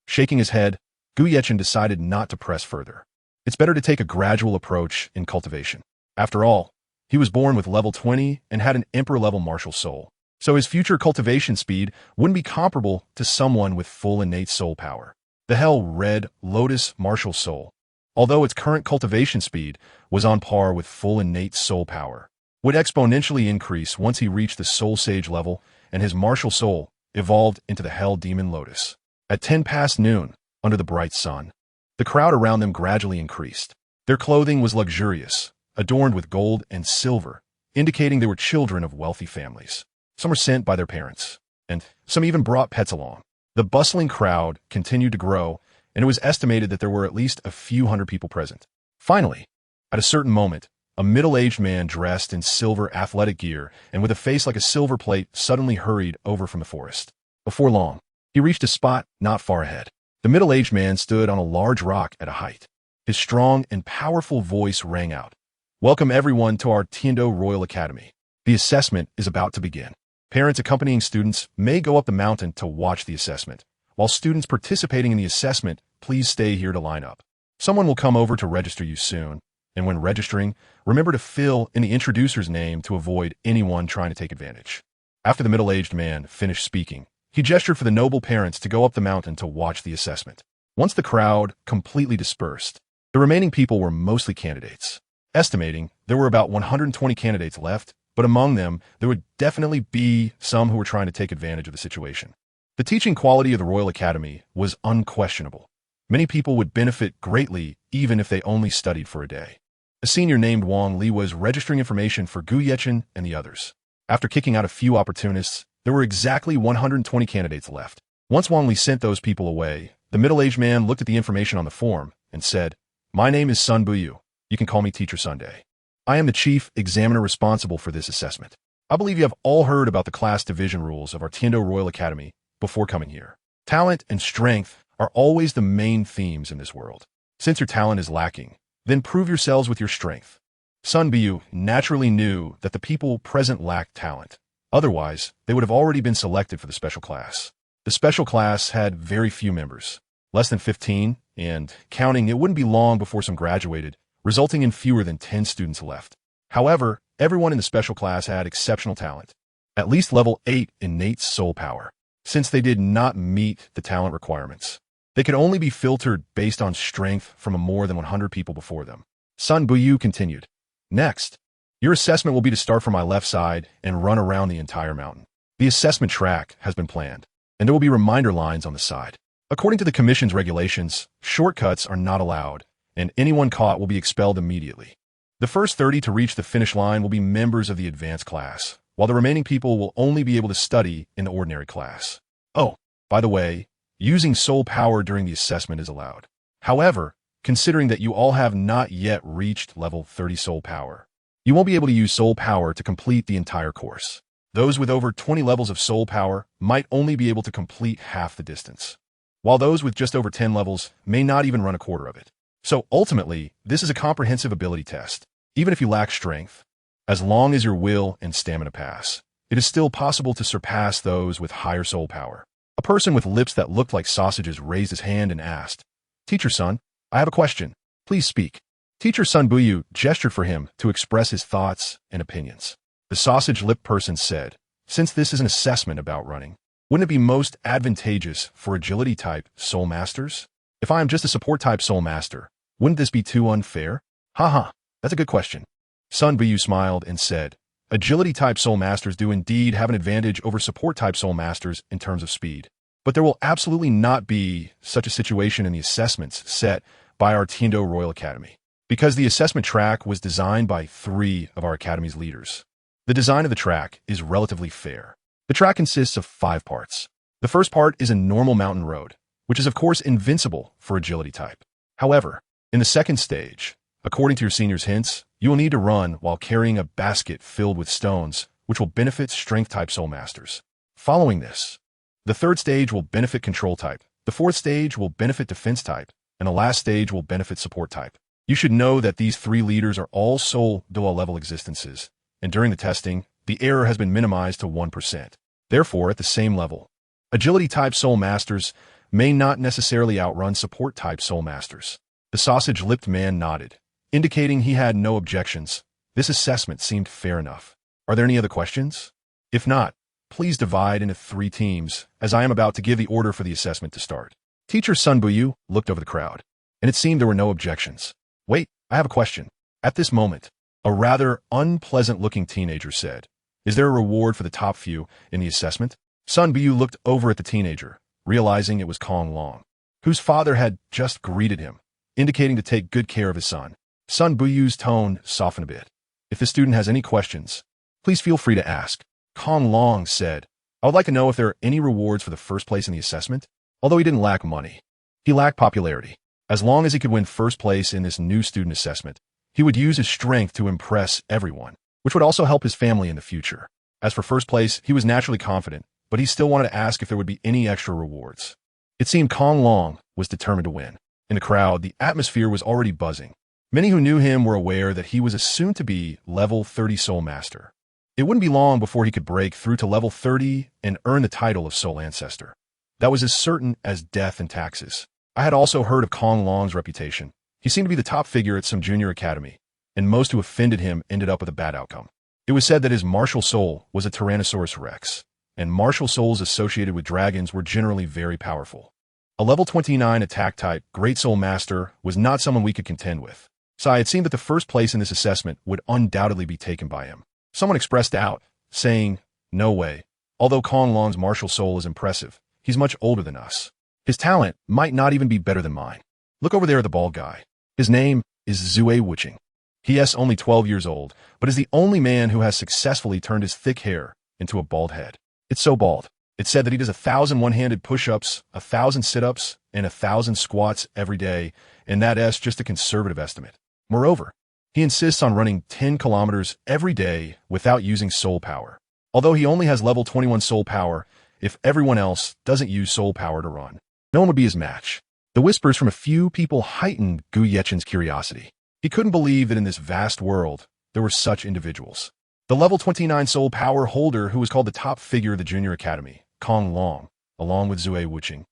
Shaking his head, Gu Yechen decided not to press further. It's better to take a gradual approach in cultivation. After all, he was born with level 20 and had an emperor-level martial soul, so his future cultivation speed wouldn't be comparable to someone with full innate soul power. The Hell Red Lotus martial soul, although its current cultivation speed was on par with full innate soul power, would exponentially increase once he reached the Soul Sage level and his martial soul evolved into the Hell Demon Lotus. At 10 past noon, under the bright sun, the crowd around them gradually increased. Their clothing was luxurious, adorned with gold and silver, indicating they were children of wealthy families. Some were sent by their parents, and some even brought pets along. The bustling crowd continued to grow, and it was estimated that there were at least a few hundred people present. Finally, at a certain moment, a middle-aged man dressed in silver athletic gear and with a face like a silver plate suddenly hurried over from the forest. Before long, he reached a spot not far ahead. The middle-aged man stood on a large rock at a height. His strong and powerful voice rang out, "Welcome everyone to our Tiando Royal Academy. The assessment is about to begin. Parents accompanying students may go up the mountain to watch the assessment. While students participating in the assessment, please stay here to line up. Someone will come over to register you soon, and when registering, remember to fill in the introducer's name to avoid anyone trying to take advantage." After the middle-aged man finished speaking, he gestured for the noble parents to go up the mountain to watch the assessment. Once the crowd completely dispersed, the remaining people were mostly candidates. Estimating there were about 120 candidates left, but among them, there would definitely be some who were trying to take advantage of the situation. The teaching quality of the Royal Academy was unquestionable. Many people would benefit greatly even if they only studied for a day. A senior named Wang Li was registering information for Gu Yechen and the others. After kicking out a few opportunists, there were exactly 120 candidates left. Once Wang Li sent those people away, the middle-aged man looked at the information on the form and said, "My name is Sun Buyu. You can call me Teacher Sunday. I am the chief examiner responsible for this assessment. I believe you have all heard about the class division rules of our Tiando Royal Academy before coming here. Talent and strength are always the main themes in this world. Since your talent is lacking, then prove yourselves with your strength." Sun Buyu naturally knew that the people present lacked talent. Otherwise, they would have already been selected for the special class. The special class had very few members, less than 15, and counting, it wouldn't be long before some graduated, resulting in fewer than 10 students left. However, everyone in the special class had exceptional talent, at least level 8 innate soul power. Since they did not meet the talent requirements, they could only be filtered based on strength from more than 100 people before them. Sun Buyu continued, "Next, your assessment will be to start from my left side and run around the entire mountain. The assessment track has been planned, and there will be reminder lines on the side. According to the Commission's regulations, shortcuts are not allowed, and anyone caught will be expelled immediately. The first 30 to reach the finish line will be members of the advanced class, while the remaining people will only be able to study in the ordinary class. Oh, by the way, using soul power during the assessment is allowed. However, considering that you all have not yet reached level 30 soul power, you won't be able to use soul power to complete the entire course. Those with over 20 levels of soul power might only be able to complete half the distance, while those with just over 10 levels may not even run a quarter of it. So ultimately, this is a comprehensive ability test. Even if you lack strength, as long as your will and stamina pass, it is still possible to surpass those with higher soul power." A person with lips that looked like sausages raised his hand and asked, "Teacher Sun, I have a question. Please speak. Teacher Sun Buyu gestured for him to express his thoughts and opinions. The sausage-lipped person said, since this is an assessment about running, wouldn't it be most advantageous for agility-type soul masters? If I am just a support-type soul master, wouldn't this be too unfair? Haha, that's a good question. Sun Buyu smiled and said, agility-type soul masters do indeed have an advantage over support-type soul masters in terms of speed. But there will absolutely not be such a situation in the assessments set by our Douluo Royal Academy, because the assessment track was designed by 3 of our Academy's leaders. The design of the track is relatively fair. The track consists of 5 parts. The first part is a normal mountain road, which is of course invincible for agility type. However, in the second stage, according to your senior's hints, you will need to run while carrying a basket filled with stones, which will benefit strength type soul masters. Following this, the third stage will benefit control type, the fourth stage will benefit defense type, and the last stage will benefit support type. You should know that these 3 leaders are all soul Douluo level existences, and during the testing, the error has been minimized to 1%. Therefore, at the same level, agility-type soul masters may not necessarily outrun support-type soul masters. The sausage-lipped man nodded, indicating he had no objections. This assessment seemed fair enough. Are there any other questions? If not, please divide into 3 teams, as I am about to give the order for the assessment to start. Teacher Sun Buyu looked over the crowd, and it seemed there were no objections. Wait, I have a question. At this moment, a rather unpleasant-looking teenager said, is there a reward for the top few in the assessment? Sun Buyu looked over at the teenager, realizing it was Kong Long, whose father had just greeted him, indicating to take good care of his son. Sun Buyu's tone softened a bit. If the student has any questions, please feel free to ask. Kong Long said, I would like to know if there are any rewards for the first place in the assessment. Although he didn't lack money, he lacked popularity. As long as he could win first place in this new student assessment, he would use his strength to impress everyone, which would also help his family in the future. As for first place, he was naturally confident, but he still wanted to ask if there would be any extra rewards. It seemed Kong Long was determined to win. In the crowd, the atmosphere was already buzzing. Many who knew him were aware that he was a soon-to-be level 30 Soul Master. It wouldn't be long before he could break through to level 30 and earn the title of Soul Ancestor. That was as certain as death and taxes. I had also heard of Kong Long's reputation. He seemed to be the top figure at some junior academy, and most who offended him ended up with a bad outcome. It was said that his martial soul was a Tyrannosaurus Rex, and martial souls associated with dragons were generally very powerful. A level 29 attack type Great Soul Master was not someone we could contend with. So it seemed that the first place in this assessment would undoubtedly be taken by him. Someone expressed doubt, saying, no way. Although Kong Long's martial soul is impressive, he's much older than us. His talent might not even be better than mine. Look over there at the bald guy. His name is Zue Wuching. He is only 12 years old, but is the only man who has successfully turned his thick hair into a bald head. It's so bald. It's said that he does 1,000 one-handed push-ups, 1,000 sit-ups, and 1,000 squats every day, and that is just a conservative estimate. Moreover, he insists on running 10 kilometers every day without using soul power. Although he only has level 21 soul power, if everyone else doesn't use soul power to run, no one would be his match. The whispers from a few people heightened Gu Yechen's curiosity. He couldn't believe that in this vast world, there were such individuals. The level 29 soul power holder who was called the top figure of the junior academy, Kong Long, along with Zue Wuching,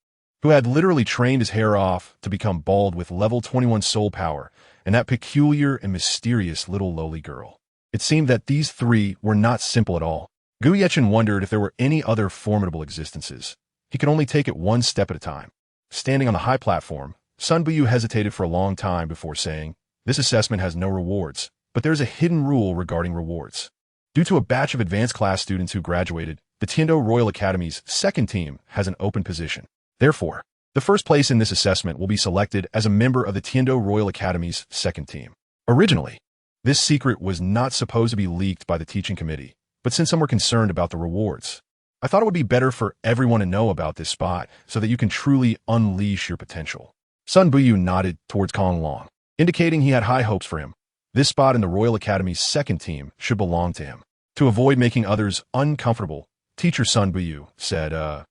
who had literally trained his hair off to become bald with level 21 soul power, and that peculiar and mysterious little lowly girl. It seemed that these 3 were not simple at all. Gu Yechen wondered if there were any other formidable existences. He could only take it one step at a time. Standing on the high platform, Sun Buyu hesitated for a long time before saying, this assessment has no rewards, but there's a hidden rule regarding rewards. Due to a batch of advanced class students who graduated, the Douluo Royal Academy's second team has an open position. Therefore, the first place in this assessment will be selected as a member of the Douluo Royal Academy's second team. Originally, this secret was not supposed to be leaked by the teaching committee, but since some were concerned about the rewards, I thought it would be better for everyone to know about this spot so that you can truly unleash your potential. Sun Buyu nodded towards Kong Long, indicating he had high hopes for him. This spot in the Royal Academy's second team should belong to him. To avoid making others uncomfortable, Teacher Sun Buyu said, I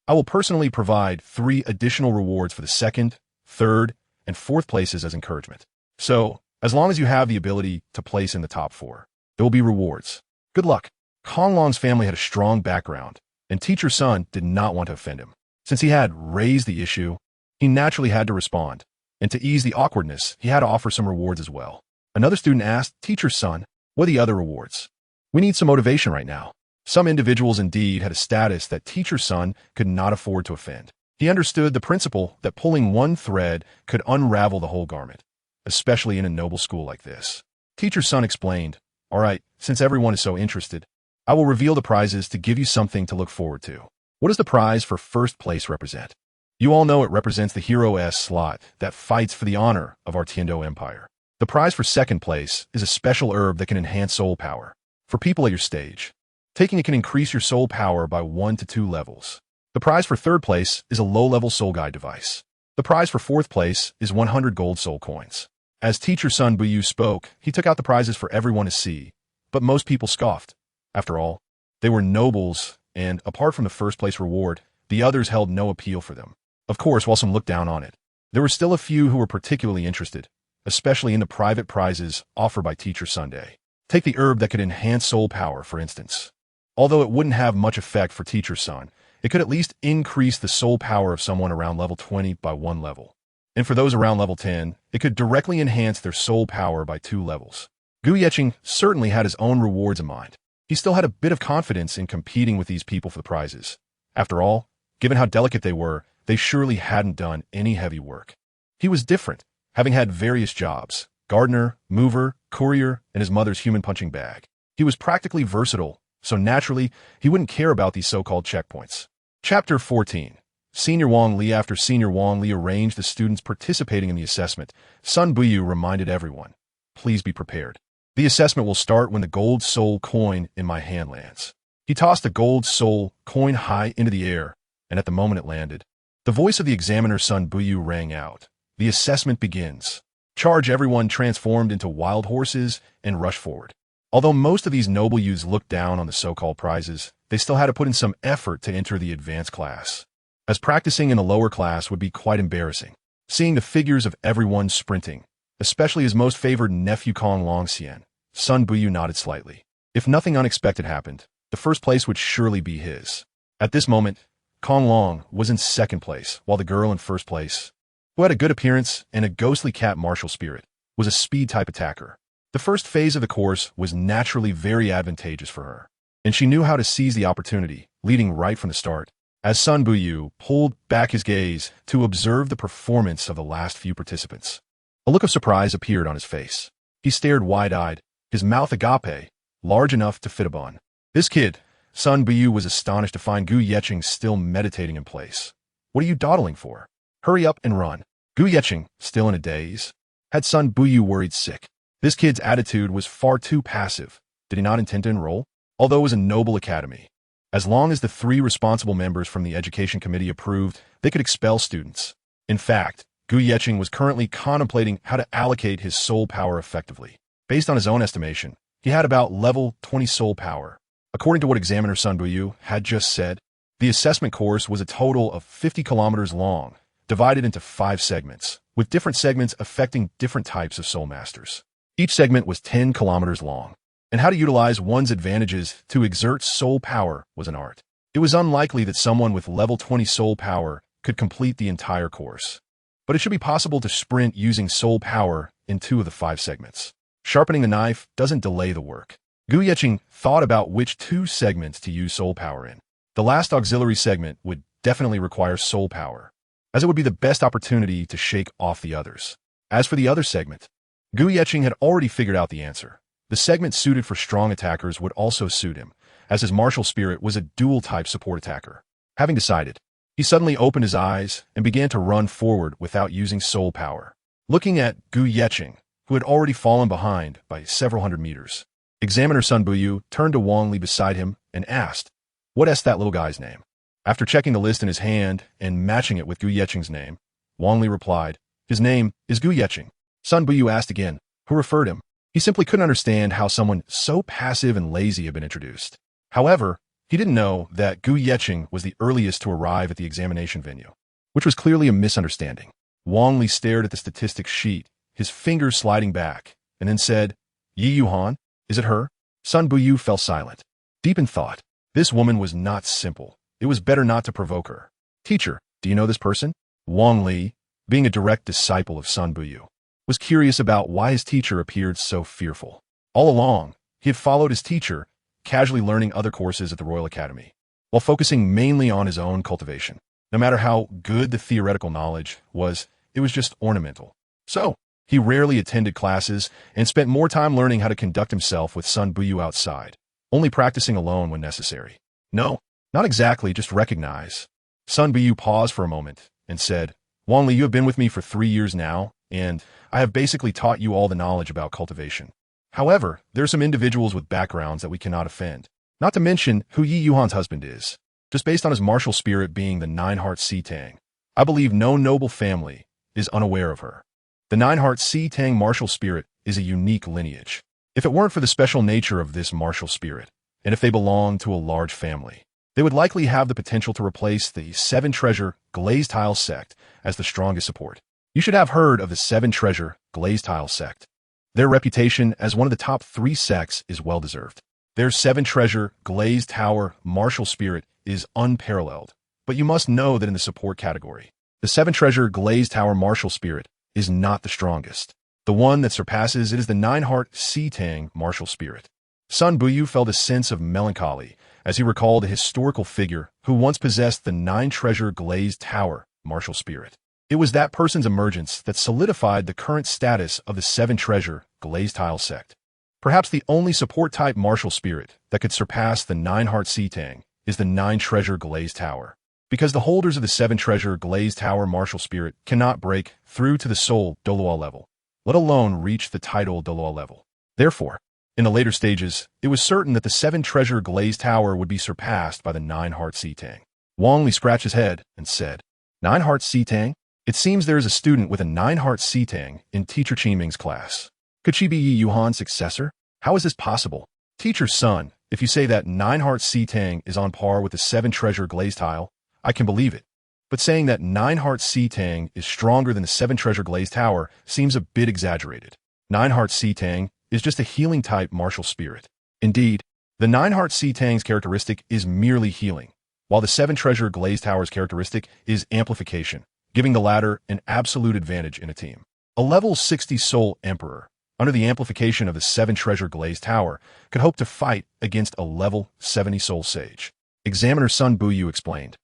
will personally provide 3 additional rewards for the second, third, and fourth places as encouragement. So, as long as you have the ability to place in the top 4, there will be rewards. Good luck. Kong Long's family had a strong background, and Teacher Sun did not want to offend him. Since he had raised the issue, he naturally had to respond. And to ease the awkwardness, he had to offer some rewards as well. Another student asked, "Teacher's son, what are the other rewards? We need some motivation right now." Some individuals indeed had a status that teacher's son could not afford to offend. He understood the principle that pulling one thread could unravel the whole garment, especially in a noble school like this. Teacher's son explained, "All right, since everyone is so interested, I will reveal the prizes to give you something to look forward to." What does the prize for first place represent? You all know it represents the Hero S slot that fights for the honor of our Tiendo Empire. The prize for second place is a special herb that can enhance soul power. For people at your stage, taking it can increase your soul power by 1 to 2 levels. The prize for third place is a low-level soul guide device. The prize for fourth place is 100 gold soul coins. As teacher Sun Buyu spoke, he took out the prizes for everyone to see, but most people scoffed. After all, they were nobles, and apart from the first place reward, the others held no appeal for them. Of course, while some looked down on it, there were still a few who were particularly interested, especially in the private prizes offered by Teacher Sunday. Take the herb that could enhance soul power, for instance. Although it wouldn't have much effect for Teacher Sun, it could at least increase the soul power of someone around level 20 by 1 level. And for those around level 10, it could directly enhance their soul power by 2 levels. Gu Yeqing certainly had his own rewards in mind. He still had a bit of confidence in competing with these people for the prizes. After all, given how delicate they were, they surely hadn't done any heavy work. He was different, having had various jobs: gardener, mover, courier, and his mother's human punching bag. He was practically versatile, so naturally, he wouldn't care about these so-called checkpoints. Chapter 14. Senior Wang Li. After Senior Wang Li arranged the students participating in the assessment, Sun Buyu reminded everyone, "Please be prepared. The assessment will start when the gold soul coin in my hand lands." He tossed the gold soul coin high into the air, and at the moment it landed, the voice of the examiner Sun Buyu rang out. "The assessment begins. Charge!" Everyone transformed into wild horses and rushed forward. Although most of these noble youths looked down on the so-called prizes, they still had to put in some effort to enter the advanced class, as practicing in a lower class would be quite embarrassing. Seeing the figures of everyone sprinting, especially his most favored nephew Kong Longxian, Sun Buyu nodded slightly. If nothing unexpected happened, the first place would surely be his. At this moment, Kong Long was in second place, while the girl in first place, who had a good appearance and a ghostly cat martial spirit, was a speed-type attacker. The first phase of the course was naturally very advantageous for her, and she knew how to seize the opportunity, leading right from the start. As Sun Buyu pulled back his gaze to observe the performance of the last few participants, a look of surprise appeared on his face. He stared wide-eyed, his mouth agape, large enough to fit a bun. This kid, Sun Buyu was astonished to find Gu Yeqing still meditating in place. "What are you dawdling for? Hurry up and run." Gu Yeqing, still in a daze, had Sun Buyu worried sick. This kid's attitude was far too passive. Did he not intend to enroll? Although it was a noble academy, as long as the 3 responsible members from the education committee approved, they could expel students. In fact, Gu Yeqing was currently contemplating how to allocate his soul power effectively. Based on his own estimation, he had about level 20 soul power. According to what examiner Sun Buyu had just said, the assessment course was a total of 50 kilometers long, divided into 5 segments, with different segments affecting different types of soul masters. Each segment was 10 kilometers long, and how to utilize one's advantages to exert soul power was an art. It was unlikely that someone with level 20 soul power could complete the entire course, but it should be possible to sprint using soul power in 2 of the 5 segments. Sharpening the knife doesn't delay the work. Gu Yeqing thought about which 2 segments to use soul power in. The last auxiliary segment would definitely require soul power, as it would be the best opportunity to shake off the others. As for the other segment, Gu Yeqing had already figured out the answer. The segment suited for strong attackers would also suit him, as his martial spirit was a dual-type support attacker. Having decided, he suddenly opened his eyes and began to run forward without using soul power. Looking at Gu Yeqing, who had already fallen behind by several hundred meters, Examiner Sun Buyu turned to Wang Li beside him and asked, "What's that little guy's name?" After checking the list in his hand and matching it with Gu Yeqing's name, Wang Li replied, "His name is Gu Yeqing." Sun Buyu asked again, "Who referred him?" He simply couldn't understand how someone so passive and lazy had been introduced. However, he didn't know that Gu Yeqing was the earliest to arrive at the examination venue, which was clearly a misunderstanding. Wang Li stared at the statistics sheet, his fingers sliding back, and then said, "Yi Yuhan, is it her?" Sun Buyu fell silent, deep in thought. This woman was not simple. It was better not to provoke her. "Teacher, do you know this person?" Wang Li, being a direct disciple of Sun Buyu, was curious about why his teacher appeared so fearful. All along, he had followed his teacher, casually learning other courses at the Royal Academy, while focusing mainly on his own cultivation. No matter how good the theoretical knowledge was, it was just ornamental. So, he rarely attended classes and spent more time learning how to conduct himself with Sun Buyu outside, only practicing alone when necessary. No, not exactly, just recognize. Sun Buyu paused for a moment and said, Wang Li, you have been with me for 3 years now, and I have basically taught you all the knowledge about cultivation. However, there are some individuals with backgrounds that we cannot offend. Not to mention who Yi Yuhan's husband is. Just based on his martial spirit being the Nine-Heart Sea Tang, I believe no noble family is unaware of her. The Nine-Heart Sea Tang martial spirit is a unique lineage. If it weren't for the special nature of this martial spirit, and if they belonged to a large family, they would likely have the potential to replace the Seven Treasure Glazed Tile sect as the strongest support. You should have heard of the Seven Treasure Glazed Tile sect. Their reputation as one of the top 3 sects is well-deserved. Their Seven Treasure Glazed Tower martial spirit is unparalleled, but you must know that in the support category, the Seven Treasure Glazed Tower martial spirit is not the strongest. The one that surpasses it is the Nine-Heart Sea Tang martial spirit. Sun Buyu felt a sense of melancholy as he recalled a historical figure who once possessed the Nine-Treasure Glazed Tower martial spirit. It was that person's emergence that solidified the current status of the Seven Treasure Glazed Tile sect. Perhaps the only support-type martial spirit that could surpass the Nine-Heart Sea Tang is the Nine-Treasure Glazed Tower, because the holders of the Seven Treasure Glazed Tower martial spirit cannot break through to the soul Douluo level, let alone reach the title Douluo level. Therefore, in the later stages, it was certain that the Seven Treasure Glazed Tower would be surpassed by the Nine-Heart Sea Tang. Wang Li scratched his head and said, Nine-Heart Sea Tang? It seems there is a student with a Nine-Heart Sea Tang in Teacher Qiming's class. Could she be Yi Yuhan's successor? How is this possible? Teacher's son, if you say that Nine-Heart Sea Tang is on par with the Seven Treasure Glazed Tile, I can believe it. But saying that Nine-Heart Sea Tang is stronger than the Seven Treasure Glazed Tower seems a bit exaggerated. Nine-Heart Sea Tang is just a healing-type martial spirit. Indeed, the Nine-Heart Sea Tang's characteristic is merely healing, while the Seven Treasure Glazed Tower's characteristic is amplification, giving the latter an absolute advantage in a team. A level 60 Soul Emperor, under the amplification of the Seven Treasure Glazed Tower, could hope to fight against a level 70 Soul Sage. Examiner Sun Buyu explained.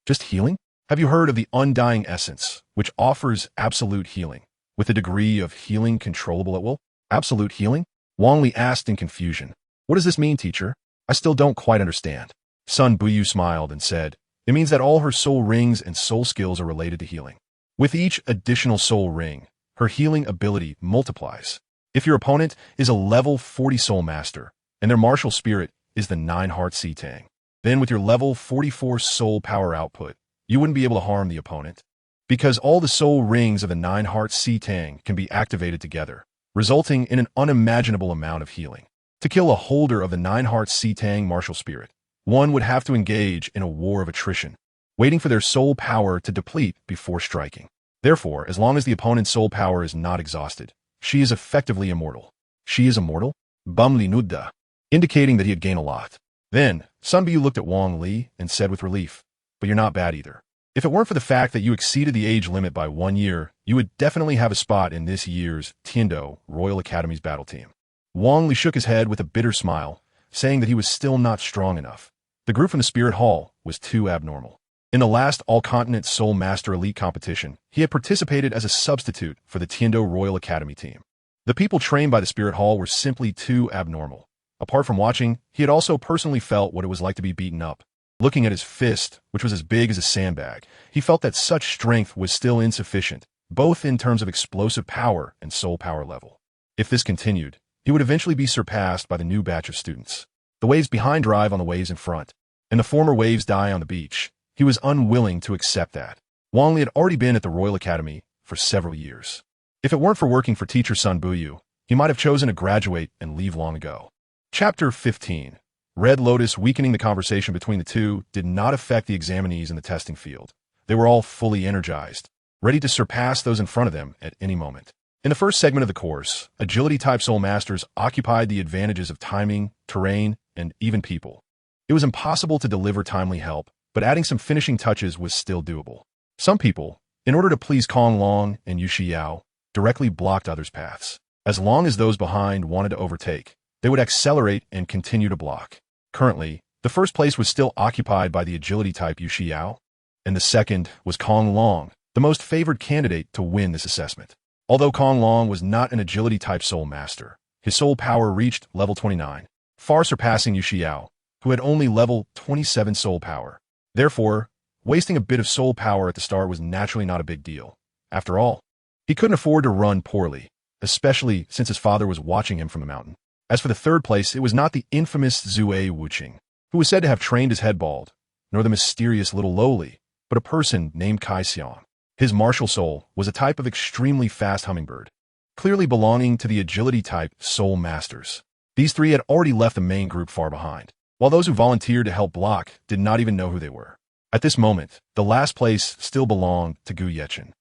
Just healing? Have you heard of the Undying Essence, which offers absolute healing, with a degree of healing controllable at will? Absolute healing? Wang Li asked in confusion. What does this mean, teacher? I still don't quite understand. Sun Buyu smiled and said, It means that all her soul rings and soul skills are related to healing. With each additional soul ring, her healing ability multiplies. If your opponent is a level 40 soul master, and their martial spirit is the Nine-Heart Sea Tang, then with your level 44 soul power output, you wouldn't be able to harm the opponent, because all the soul rings of the Nine-Heart Sea Tang can be activated together, resulting in an unimaginable amount of healing. To kill a holder of the Nine-Heart Sea Tang martial spirit, one would have to engage in a war of attrition, waiting for their soul power to deplete before striking. Therefore, as long as the opponent's soul power is not exhausted, she is effectively immortal. She is immortal? Bumli Nudda, indicating that he had gained a lot. Then, Sun Buyu looked at Wang Li and said with relief, But you're not bad either. If it weren't for the fact that you exceeded the age limit by 1 year, you would definitely have a spot in this year's Tiando Royal Academy's battle team. Wang Li shook his head with a bitter smile, saying that he was still not strong enough. The group from the Spirit Hall was too abnormal. In the last All-Continent Soul Master Elite competition, he had participated as a substitute for the Tiando Royal Academy team. The people trained by the Spirit Hall were simply too abnormal. Apart from watching, he had also personally felt what it was like to be beaten up. Looking at his fist, which was as big as a sandbag, he felt that such strength was still insufficient, both in terms of explosive power and soul power level. If this continued, he would eventually be surpassed by the new batch of students. The waves behind drive on the waves in front, and the former waves die on the beach. He was unwilling to accept that. Wang Li had already been at the Royal Academy for several years. If it weren't for working for teacher Sun Buyu, he might have chosen to graduate and leave long ago. Chapter 15. Red Lotus weakening the conversation between the two did not affect the examinees in the testing field. They were all fully energized, ready to surpass those in front of them at any moment. In the first segment of the course, agility-type soul masters occupied the advantages of timing, terrain, and even people. It was impossible to deliver timely help, but adding some finishing touches was still doable. Some people, in order to please Kong Long and Yu Xiao, directly blocked others' paths. As long as those behind wanted to overtake, they would accelerate and continue to block. Currently, the first place was still occupied by the agility type Yu Xiao, and the second was Kong Long, the most favored candidate to win this assessment. Although Kong Long was not an agility type soul master, his soul power reached level 29, far surpassing Yu Xiao, who had only level 27 soul power. Therefore, wasting a bit of soul power at the start was naturally not a big deal. After all, he couldn't afford to run poorly, especially since his father was watching him from the mountain. As for the third place, it was not the infamous Zue Wuqing, who was said to have trained his head bald, nor the mysterious little lowly, but a person named Kai Xiang. His martial soul was a type of extremely fast hummingbird, clearly belonging to the agility type soul masters. These three had already left the main group far behind, while those who volunteered to help block did not even know who they were. At this moment, the last place still belonged to Gu Yechen.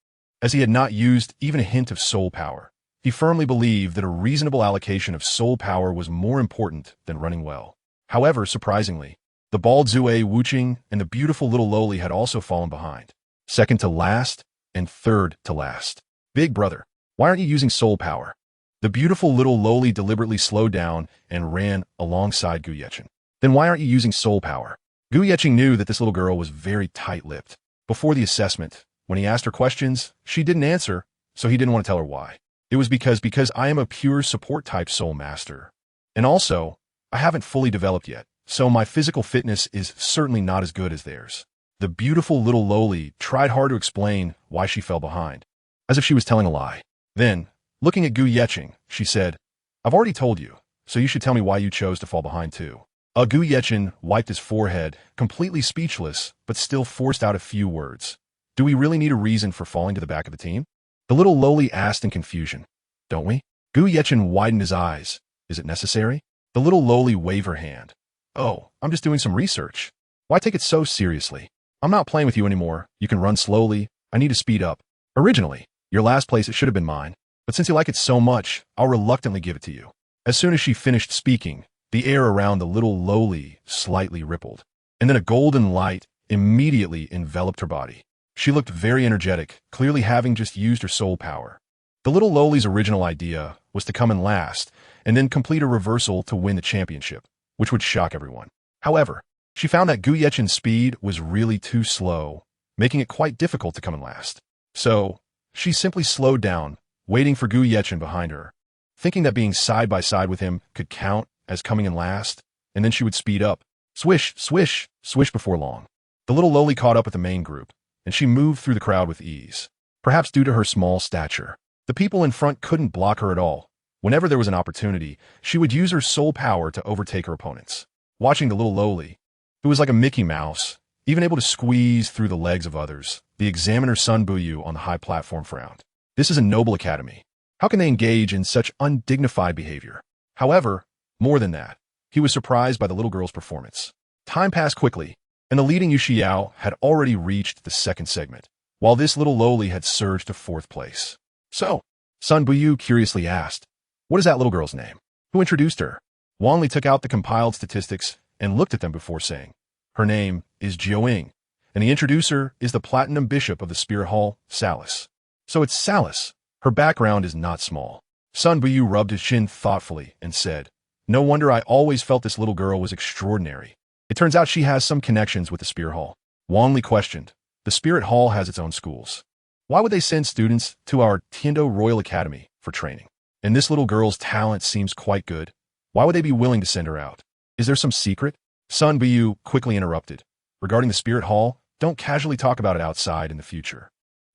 As he had not used even a hint of soul power, he firmly believed that a reasonable allocation of soul power was more important than running well. However, surprisingly, the bald Zue Wuqing and the beautiful little lowly had also fallen behind, second to last and third to last. Big brother, why aren't you using soul power? The beautiful little lowly deliberately slowed down and ran alongside Gu Yechen. Then why aren't you using soul power? Gu Yechen knew that this little girl was very tight-lipped. Before the assessment, when he asked her questions, she didn't answer, so he didn't want to tell her why. It was because I am a pure support-type soul master. And also, I haven't fully developed yet, so my physical fitness is certainly not as good as theirs. The beautiful little lowly tried hard to explain why she fell behind, as if she was telling a lie. Then, looking at Gu Yechen, she said, I've already told you, so you should tell me why you chose to fall behind too. Gu Yechen wiped his forehead, completely speechless, but still forced out a few words. Do we really need a reason for falling to the back of the team? The little lowly asked in confusion. Don't we? Gu Yechen widened his eyes. Is it necessary? The little lowly waved her hand. Oh, I'm just doing some research. Why take it so seriously? I'm not playing with you anymore. You can run slowly. I need to speed up. Originally, your last place, it should have been mine. But since you like it so much, I'll reluctantly give it to you. As soon as she finished speaking, the air around the little lowly slightly rippled, and then a golden light immediately enveloped her body. She looked very energetic, clearly having just used her soul power. The little lowly's original idea was to come in last and then complete a reversal to win the championship, which would shock everyone. However, she found that Gu Yechen's speed was really too slow, making it quite difficult to come in last. So, she simply slowed down, waiting for Gu Yechen behind her, thinking that being side by side with him could count as coming in last, and then she would speed up. Swish, swish, swish before long. The little lowly caught up with the main group, and she moved through the crowd with ease. Perhaps due to her small stature, the people in front couldn't block her at all. Whenever there was an opportunity, she would use her soul power to overtake her opponents. Watching the little lowly, who was like a Mickey Mouse, even able to squeeze through the legs of others, the examiner Sun Buyu on the high platform frowned. This is a noble academy. How can they engage in such undignified behavior? However, more than that, he was surprised by the little girl's performance. Time passed quickly, and the leading Yu Xiao had already reached the second segment, while this little lowly had surged to fourth place. So, Sun Buyu curiously asked, what is that little girl's name? Who introduced her? Wang Li took out the compiled statistics and looked at them before saying, her name is Jiaoying, and the introducer is the Platinum Bishop of the Spirit Hall, Salis. So it's Salis. Her background is not small. Sun Buyu rubbed his chin thoughtfully and said, no wonder I always felt this little girl was extraordinary. It turns out she has some connections with the Spirit Hall. Wang Li questioned, the Spirit Hall has its own schools. Why would they send students to our Tiando Royal Academy for training? And this little girl's talent seems quite good. Why would they be willing to send her out? Is there some secret? Sun Buyu quickly interrupted. Regarding the Spirit Hall, don't casually talk about it outside in the future.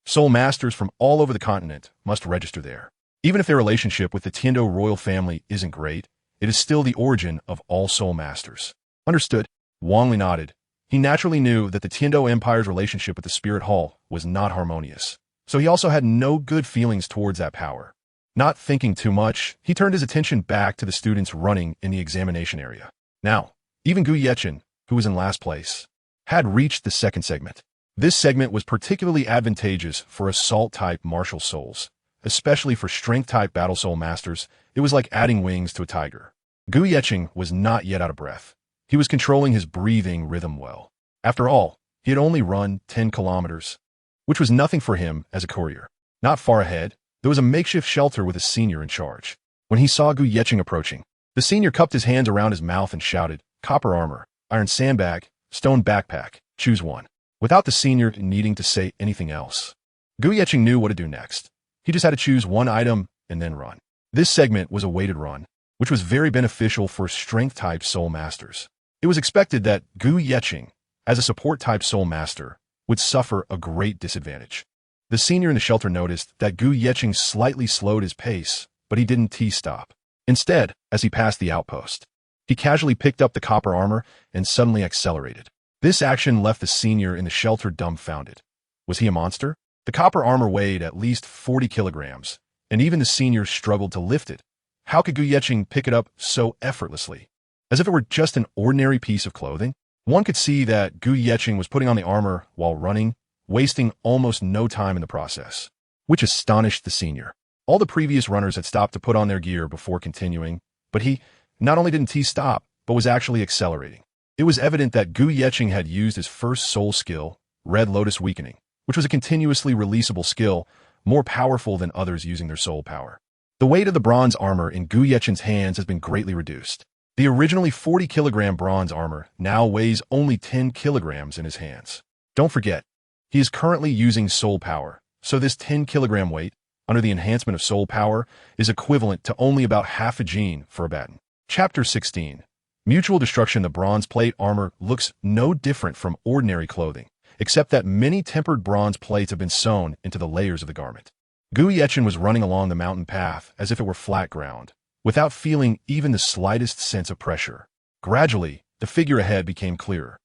Soul masters from all over the continent must register there. Even if their relationship with the Tiando royal family isn't great, it is still the origin of all soul masters. Understood. Wang Li nodded. He naturally knew that the Tiando Empire's relationship with the Spirit Hall was not harmonious, so he also had no good feelings towards that power. Not thinking too much, he turned his attention back to the students running in the examination area. Now, even Gu Yechen, who was in last place, had reached the second segment. This segment was particularly advantageous for assault-type martial souls, especially for strength-type battle soul masters. It was like adding wings to a tiger. Gu Yechen was not yet out of breath. He was controlling his breathing rhythm well. After all, he had only run 10 kilometers. which was nothing for him as a courier. Not far ahead, there was a makeshift shelter with a senior in charge. When he saw Gu Yeqing approaching, the senior cupped his hands around his mouth and shouted, "Copper armor, iron sandbag, stone backpack, choose one," without the senior needing to say anything else. Gu Yeqing knew what to do next. He just had to choose one item and then run. This segment was a weighted run, which was very beneficial for strength-type soul masters. It was expected that Gu Yeqing, as a support-type soul master, would suffer a great disadvantage. The senior in the shelter noticed that Gu Yeqing slightly slowed his pace, but he didn't T-stop. Instead, as he passed the outpost, he casually picked up the copper armor and suddenly accelerated. This action left the senior in the shelter dumbfounded. Was he a monster? The copper armor weighed at least 40 kilograms, and even the senior struggled to lift it. How could Gu Yeqing pick it up so effortlessly? As if it were just an ordinary piece of clothing? One could see that Gu Yeqing was putting on the armor while running, wasting almost no time in the process, which astonished the senior. All the previous runners had stopped to put on their gear before continuing, but he not only didn't T-stop, but was actually accelerating. It was evident that Gu Yeqing had used his first soul skill, Red Lotus Weakening, which was a continuously releasable skill, more powerful than others using their soul power. The weight of the bronze armor in Gu Yeqing's hands has been greatly reduced. The originally 40-kilogram bronze armor now weighs only 10 kilograms in his hands. Don't forget, he is currently using soul power, so this 10-kilogram weight, under the enhancement of soul power, is equivalent to only about half a gene for a baton. Chapter 16. Mutual destruction. The bronze plate armor looks no different from ordinary clothing, except that many tempered bronze plates have been sewn into the layers of the garment. Gu Yeqing was running along the mountain path as if it were flat ground, without feeling even the slightest sense of pressure. Gradually, the figure ahead became clearer.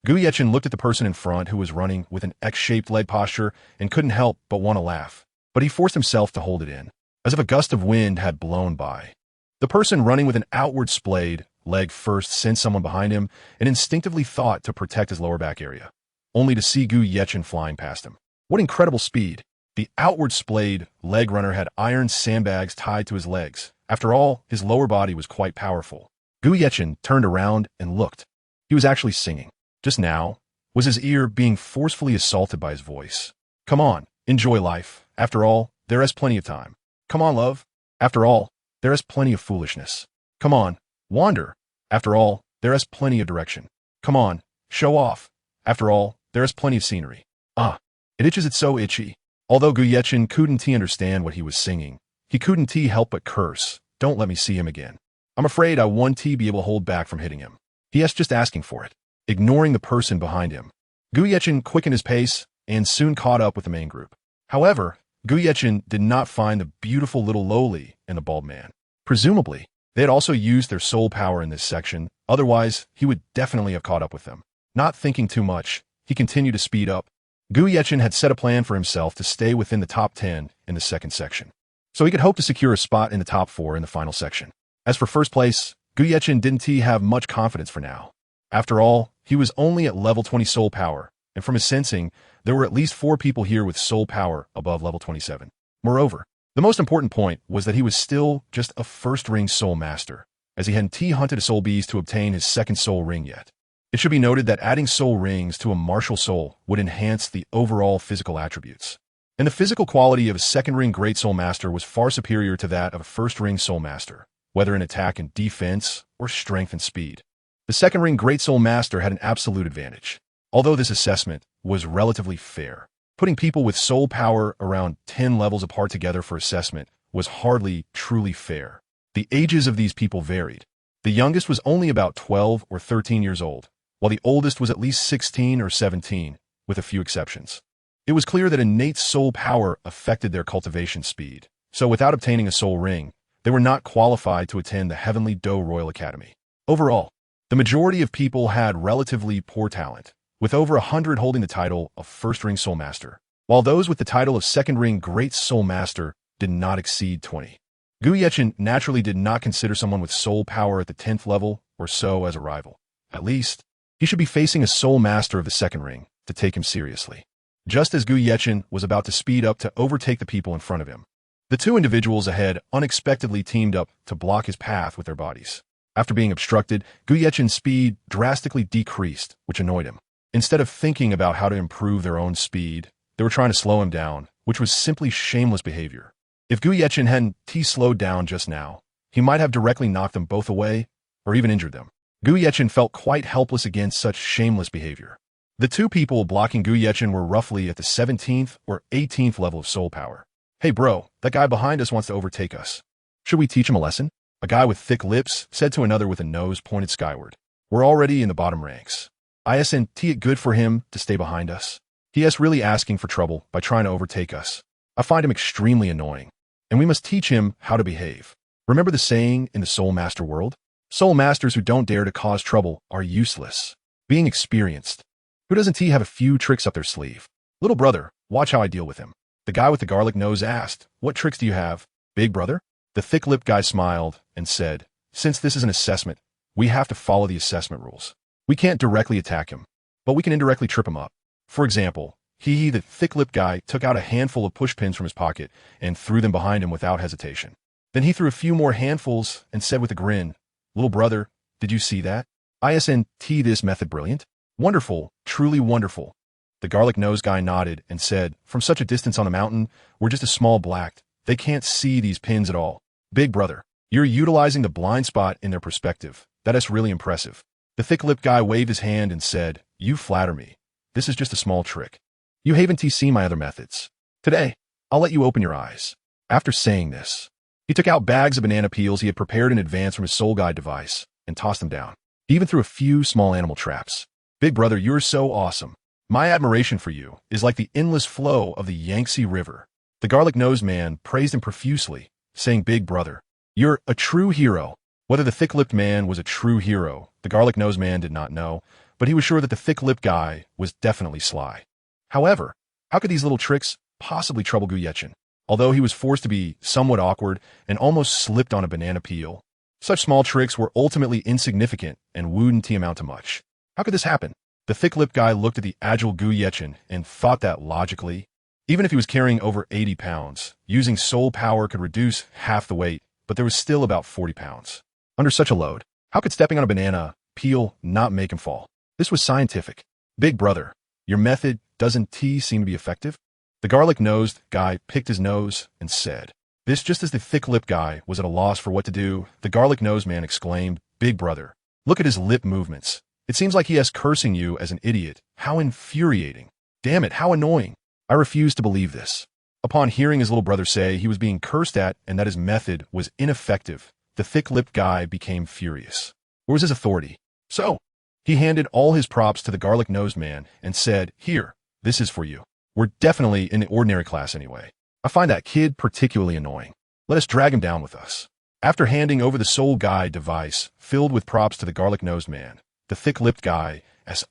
Gu Yeqing looked at the person in front who was running with an X-shaped leg posture and couldn't help but want to laugh. But he forced himself to hold it in, as if a gust of wind had blown by. The person running with an outward splayed leg first sensed someone behind him and instinctively thought to protect his lower back area, only to see Gu Yeqing flying past him. What incredible speed! The outward splayed leg runner had iron sandbags tied to his legs. After all, his lower body was quite powerful. Gu Yeqing turned around and looked. He was actually singing. Just now, was his ear being forcefully assaulted by his voice. Come on, enjoy life. After all, there is plenty of time. Come on, love. After all, there is plenty of foolishness. Come on, wander. After all, there is plenty of direction. Come on, show off. After all, there is plenty of scenery. It itches, it's so itchy. Although Gu Yeqing couldn't understand what he was singing, he couldn't help but curse. Don't let me see him again. I'm afraid I won't be able to hold back from hitting him. He is just asking for it, ignoring the person behind him. Gu Yeqing quickened his pace and soon caught up with the main group. However, Gu Yeqing did not find the beautiful little lowly and the bald man. Presumably, they had also used their soul power in this section, otherwise he would definitely have caught up with them. Not thinking too much, he continued to speed up. Gu Yeqing had set a plan for himself to stay within the top 10 in the second section, so he could hope to secure a spot in the top 4 in the final section. As for first place, Gu Yeqing didn't have much confidence for now. After all, he was only at level 20 soul power, and from his sensing, there were at least 4 people here with soul power above level 27. Moreover, the most important point was that he was still just a first-ring soul master, as he hadn't hunted a soul beast to obtain his second soul ring yet. It should be noted that adding soul rings to a martial soul would enhance the overall physical attributes. And the physical quality of a second-ring Great Soul Master was far superior to that of a first-ring Soul Master, whether in attack and defense or strength and speed. The second-ring Great Soul Master had an absolute advantage, although this assessment was relatively fair. Putting people with soul power around 10 levels apart together for assessment was hardly truly fair. The ages of these people varied. The youngest was only about 12 or 13 years old, while the oldest was at least 16 or 17, with a few exceptions. It was clear that innate soul power affected their cultivation speed, so without obtaining a soul ring, they were not qualified to attend the Heavenly Do Royal Academy. Overall, the majority of people had relatively poor talent, with over 100 holding the title of First-Ring Soul Master, while those with the title of Second-Ring Great Soul Master did not exceed 20. Gu Yeqing naturally did not consider someone with soul power at the 10th level or so as a rival. At least, he should be facing a soul master of the second ring to take him seriously. Just as Gu Yeqing was about to speed up to overtake the people in front of him, the 2 individuals ahead unexpectedly teamed up to block his path with their bodies. After being obstructed, Gu Yeqing's speed drastically decreased, which annoyed him. Instead of thinking about how to improve their own speed, They were trying to slow him down, which was simply shameless behavior. If Gu Yechen hadn't slowed down just now, he might have directly knocked them both away or even injured them. Gu Yechen felt quite helpless against such shameless behavior. The two people blocking Gu Yechen were roughly at the 17th or 18th level of soul power. Hey bro, that guy behind us wants to overtake us. Should we teach him a lesson? A guy with thick lips said to another with a nose pointed skyward. We're already in the bottom ranks. Isn't it good for him to stay behind us? He is really asking for trouble by trying to overtake us. I find him extremely annoying, and we must teach him how to behave. Remember the saying in the Soul Master world? Soul Masters who don't dare to cause trouble are useless. Being experienced. Who doesn't have a few tricks up their sleeve? Little brother, watch how I deal with him. The guy with the garlic nose asked, what tricks do you have, big brother? The thick-lipped guy smiled and said, since this is an assessment, we have to follow the assessment rules. We can't directly attack him, but we can indirectly trip him up. For example, the thick-lipped guy took out a handful of pushpins from his pocket and threw them behind him without hesitation. Then he threw a few more handfuls and said with a grin, little brother, did you see that? Isn't this method brilliant? Wonderful, truly wonderful. The garlic nose guy nodded and said, from such a distance on the mountain, we're just a small black. They can't see these pins at all. Big brother, you're utilizing the blind spot in their perspective. That is really impressive. The thick-lipped guy waved his hand and said, you flatter me. This is just a small trick. You haven't seen my other methods. Today, I'll let you open your eyes. After saying this, he took out bags of banana peels he had prepared in advance from his soul guide device and tossed them down. He even threw a few small animal traps. Big brother, you're so awesome. My admiration for you is like the endless flow of the Yangtze River. The garlic-nosed man praised him profusely, saying, big brother, you're a true hero. Whether the thick-lipped man was a true hero, the garlic-nosed man did not know, but he was sure that the thick-lipped guy was definitely sly. However, how could these little tricks possibly trouble Gu Yechen? Although he was forced to be somewhat awkward and almost slipped on a banana peel, such small tricks were ultimately insignificant and wouldn't amount to much. How could this happen? The thick-lipped guy looked at the agile Gu Yechen and thought that logically, even if he was carrying over 80 pounds, using soul power could reduce half the weight, but there was still about 40 pounds. Under such a load, how could stepping on a banana peel not make him fall? This was scientific. Big brother, your method doesn't seem to be effective? The garlic-nosed guy picked his nose and said, this just as the thick-lipped guy was at a loss for what to do, the garlic-nosed man exclaimed, big brother, look at his lip movements. It seems like he is cursing you as an idiot. How infuriating. Damn it, how annoying. I refuse to believe this. Upon hearing his little brother say he was being cursed at and that his method was ineffective, the thick-lipped guy became furious. Where was his authority? So, he handed all his props to the garlic-nosed man and said, here, this is for you. We're definitely in the ordinary class anyway. I find that kid particularly annoying. Let us drag him down with us. After handing over the soul guide device filled with props to the garlic-nosed man, the thick-lipped guy's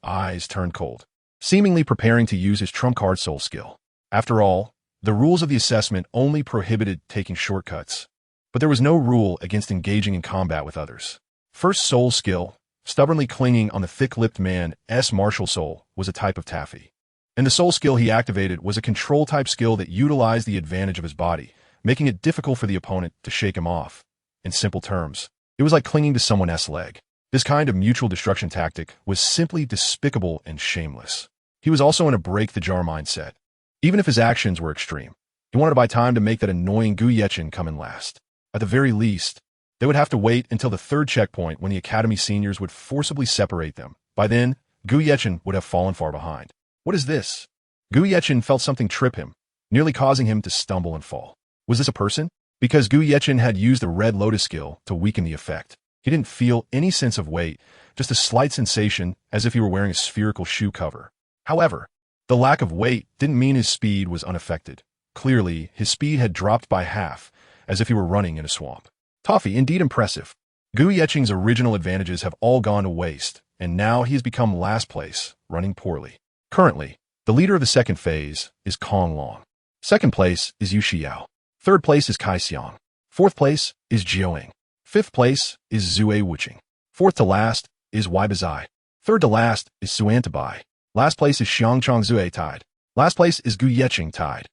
eyes turned cold, seemingly preparing to use his trump card soul skill. After all, the rules of the assessment only prohibited taking shortcuts, but there was no rule against engaging in combat with others. First soul skill, stubbornly clinging on the thick-lipped man's martial soul, was a type of taffy. And the soul skill he activated was a control-type skill that utilized the advantage of his body, making it difficult for the opponent to shake him off. In simple terms, it was like clinging to someone else's leg. This kind of mutual destruction tactic was simply despicable and shameless. He was also in a break-the-jar mindset. Even if his actions were extreme, he wanted to buy time to make that annoying Gu Yechen come in last. At the very least, they would have to wait until the third checkpoint when the Academy seniors would forcibly separate them. By then, Gu Yechen would have fallen far behind. What is this? Gu Yechen felt something trip him, nearly causing him to stumble and fall. Was this a person? Because Gu Yechen had used the Red Lotus skill to weaken the effect. He didn't feel any sense of weight, just a slight sensation as if he were wearing a spherical shoe cover. However, the lack of weight didn't mean his speed was unaffected. Clearly, his speed had dropped by half, as if he were running in a swamp. Toffee, indeed impressive. Gu Yechen's original advantages have all gone to waste, and now he has become last place, running poorly. Currently, the leader of the second phase is Kong Long. Second place is Yu Xiao. Third place is Kai Xiang. Fourth place is Jiaoying. Fifth place is Zue Wuqing. Fourth to last is Wei Bazai. Third to last is Suan Tabai. Last place is Xiangchang Zue tied. Last place is Gu Yechen tied.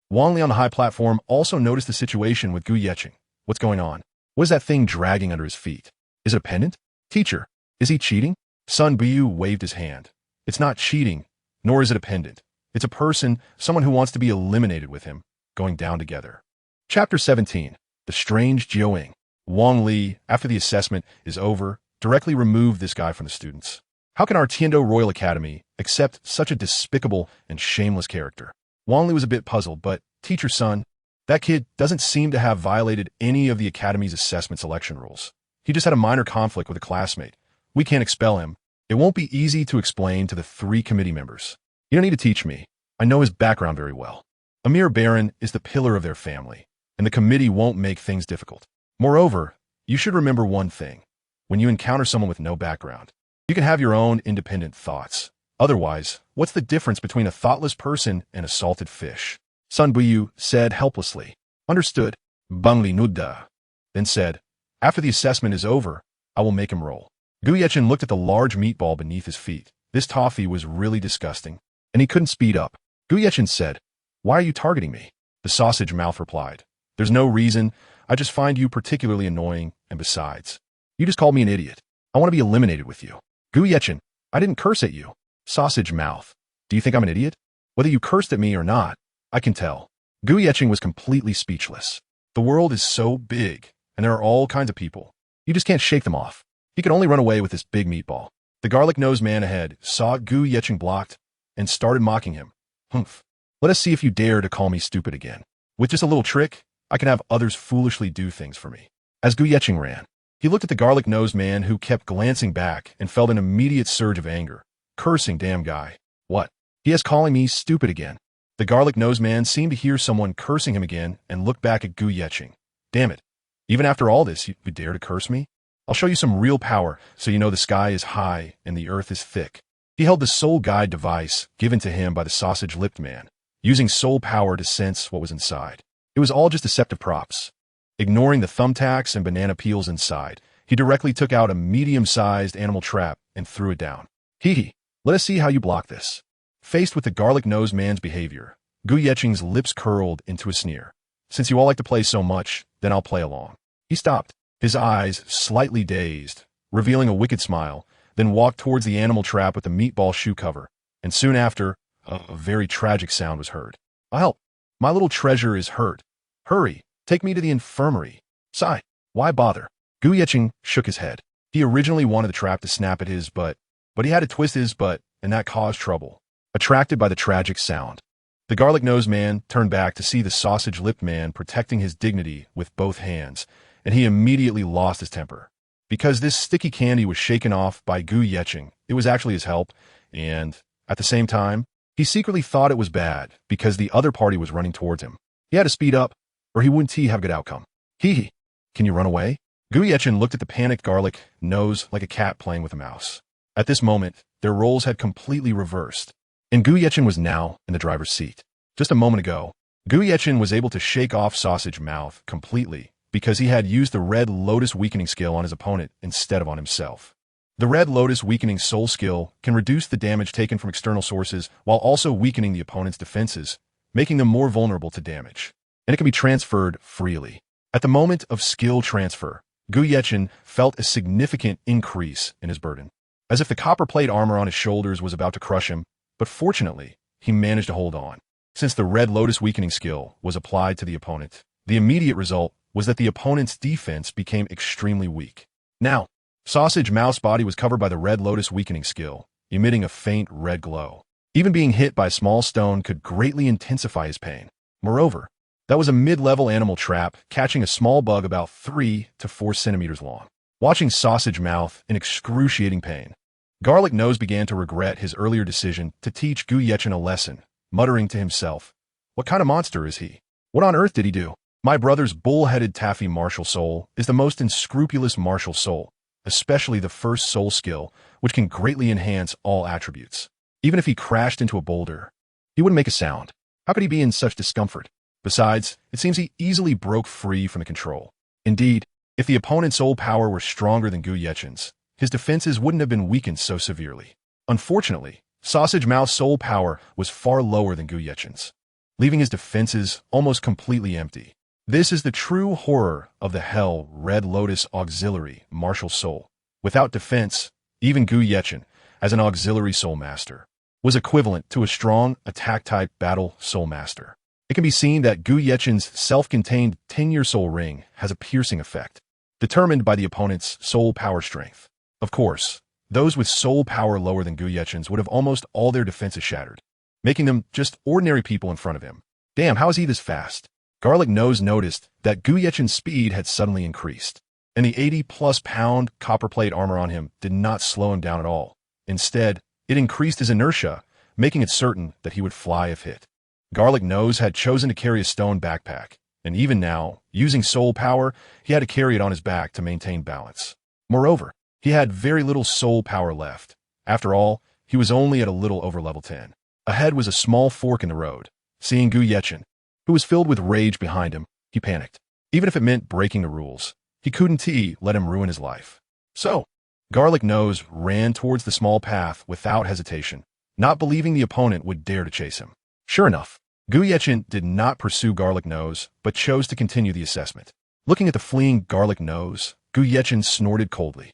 Wang Li on the high platform also noticed the situation with Gu Yechen. What's going on? What is that thing dragging under his feet? Is it a pendant? Teacher, is he cheating? Sun Bu waved his hand. It's not cheating, nor is it a pendant. It's a person, someone who wants to be eliminated with him, going down together. Chapter 17. The Strange Jiuing. Wang Li, after the assessment is over, directly removed this guy from the students. How can our Tiando Royal Academy accept such a despicable and shameless character? Wang Li was a bit puzzled, but, teacher's son, that kid doesn't seem to have violated any of the Academy's assessment selection rules. He just had a minor conflict with a classmate. We can't expel him. It won't be easy to explain to the 3 committee members. You don't need to teach me. I know his background very well. Amir Baron is the pillar of their family, and the committee won't make things difficult. Moreover, you should remember one thing. When you encounter someone with no background, you can have your own independent thoughts. Otherwise, what's the difference between a thoughtless person and a salted fish? Sun Buyu said helplessly. Understood. Bang Li Nudda. Then said, after the assessment is over, I will make him roll. Gu Yechen looked at the large meatball beneath his feet. This toffee was really disgusting, and he couldn't speed up. Gu Yechen said, why are you targeting me? The sausage mouth replied, there's no reason. I just find you particularly annoying, and besides, you just called me an idiot. I want to be eliminated with you. Gu Yechen, I didn't curse at you. Sausage mouth. Do you think I'm an idiot? Whether you cursed at me or not, I can tell. Gu Yechen was completely speechless. The world is so big, and there are all kinds of people. You just can't shake them off. He could only run away with this big meatball. The garlic-nosed man ahead saw Gu Yechen blocked and started mocking him. Humph. Let us see if you dare to call me stupid again. With just a little trick, I can have others foolishly do things for me. As Gu Yechen ran, he looked at the garlic-nosed man who kept glancing back and felt an immediate surge of anger. Cursing damn guy. What? He is calling me stupid again. The garlic-nosed man seemed to hear someone cursing him again and looked back at Gu Yechen. Damn it. Even after all this, you dare to curse me? I'll show you some real power so you know the sky is high and the earth is thick. He held the soul guide device given to him by the sausage-lipped man, using soul power to sense what was inside. It was all just deceptive props. Ignoring the thumbtacks and banana peels inside, he directly took out a medium-sized animal trap and threw it down. Hee. Let us see how you block this. Faced with the garlic-nosed man's behavior, Gu Yechen's lips curled into a sneer. Since you all like to play so much, then I'll play along. He stopped, his eyes slightly dazed, revealing a wicked smile, then walked towards the animal trap with the meatball shoe cover, and soon after, a very tragic sound was heard. I'll help. My little treasure is hurt. Hurry, take me to the infirmary. Sigh. Why bother? Gu Yechen shook his head. He originally wanted the trap to snap at his butt, but he had to twist his butt, and that caused trouble. Attracted by the tragic sound, the garlic-nosed man turned back to see the sausage-lipped man protecting his dignity with both hands, and he immediately lost his temper. Because this sticky candy was shaken off by Gu Yechen, it was actually his help, and, at the same time, he secretly thought it was bad because the other party was running towards him. He had to speed up, or he wouldn't have a good outcome. Hee. Can you run away? Gu Yechen looked at the panicked garlic nose like a cat playing with a mouse. At this moment, their roles had completely reversed, and Gu Yechen was now in the driver's seat. Just a moment ago, Gu Yechen was able to shake off Sausage Mouth completely because he had used the Red Lotus weakening skill on his opponent instead of on himself. The Red Lotus weakening soul skill can reduce the damage taken from external sources while also weakening the opponent's defenses, making them more vulnerable to damage. And it can be transferred freely. At the moment of skill transfer, Gu Yechen felt a significant increase in his burden, as if the copper plate armor on his shoulders was about to crush him, but fortunately, he managed to hold on. Since the Red Lotus weakening skill was applied to the opponent, the immediate result was that the opponent's defense became extremely weak. Now, Sausage Mouth's body was covered by the Red Lotus weakening skill, emitting a faint red glow. Even being hit by a small stone could greatly intensify his pain. Moreover, that was a mid-level animal trap catching a small bug about 3 to 4 centimeters long. Watching Sausage Mouth in excruciating pain, Garlic Nose began to regret his earlier decision to teach Gu Yechen a lesson, muttering to himself, "What kind of monster is he? What on earth did he do? My brother's bull-headed taffy martial soul is the most unscrupulous martial soul, especially the first soul skill, which can greatly enhance all attributes. Even if he crashed into a boulder, he wouldn't make a sound. How could he be in such discomfort? Besides, it seems he easily broke free from the control. Indeed, if the opponent's soul power were stronger than Gu Yechen's, his defenses wouldn't have been weakened so severely. Unfortunately, Sausage Mouth's soul power was far lower than Gu Yechen's, leaving his defenses almost completely empty. This is the true horror of the Hell Red Lotus Auxiliary Martial Soul. Without defense, even Gu Yechen, as an auxiliary soul master, was equivalent to a strong attack-type battle soul master. It can be seen that Gu Yechen's self-contained 10-year soul ring has a piercing effect, determined by the opponent's soul power strength. Of course, those with soul power lower than Gu Yechen's would have almost all their defenses shattered, making them just ordinary people in front of him. Damn, how is he this fast? Garlic Nose noticed that Gu Yechen's speed had suddenly increased, and the 80-plus pound copperplate armor on him did not slow him down at all. Instead, it increased his inertia, making it certain that he would fly if hit. Garlic Nose had chosen to carry a stone backpack, and even now, using soul power, he had to carry it on his back to maintain balance. Moreover, he had very little soul power left. After all, he was only at a little over level 10. Ahead was a small fork in the road. Seeing Gu Yechen, who was filled with rage behind him, he panicked. Even if it meant breaking the rules, he couldn't let him ruin his life. So, Garlic Nose ran towards the small path without hesitation, not believing the opponent would dare to chase him. Sure enough, Gu Yechen did not pursue Garlic Nose, but chose to continue the assessment. Looking at the fleeing Garlic Nose, Gu Yechen snorted coldly.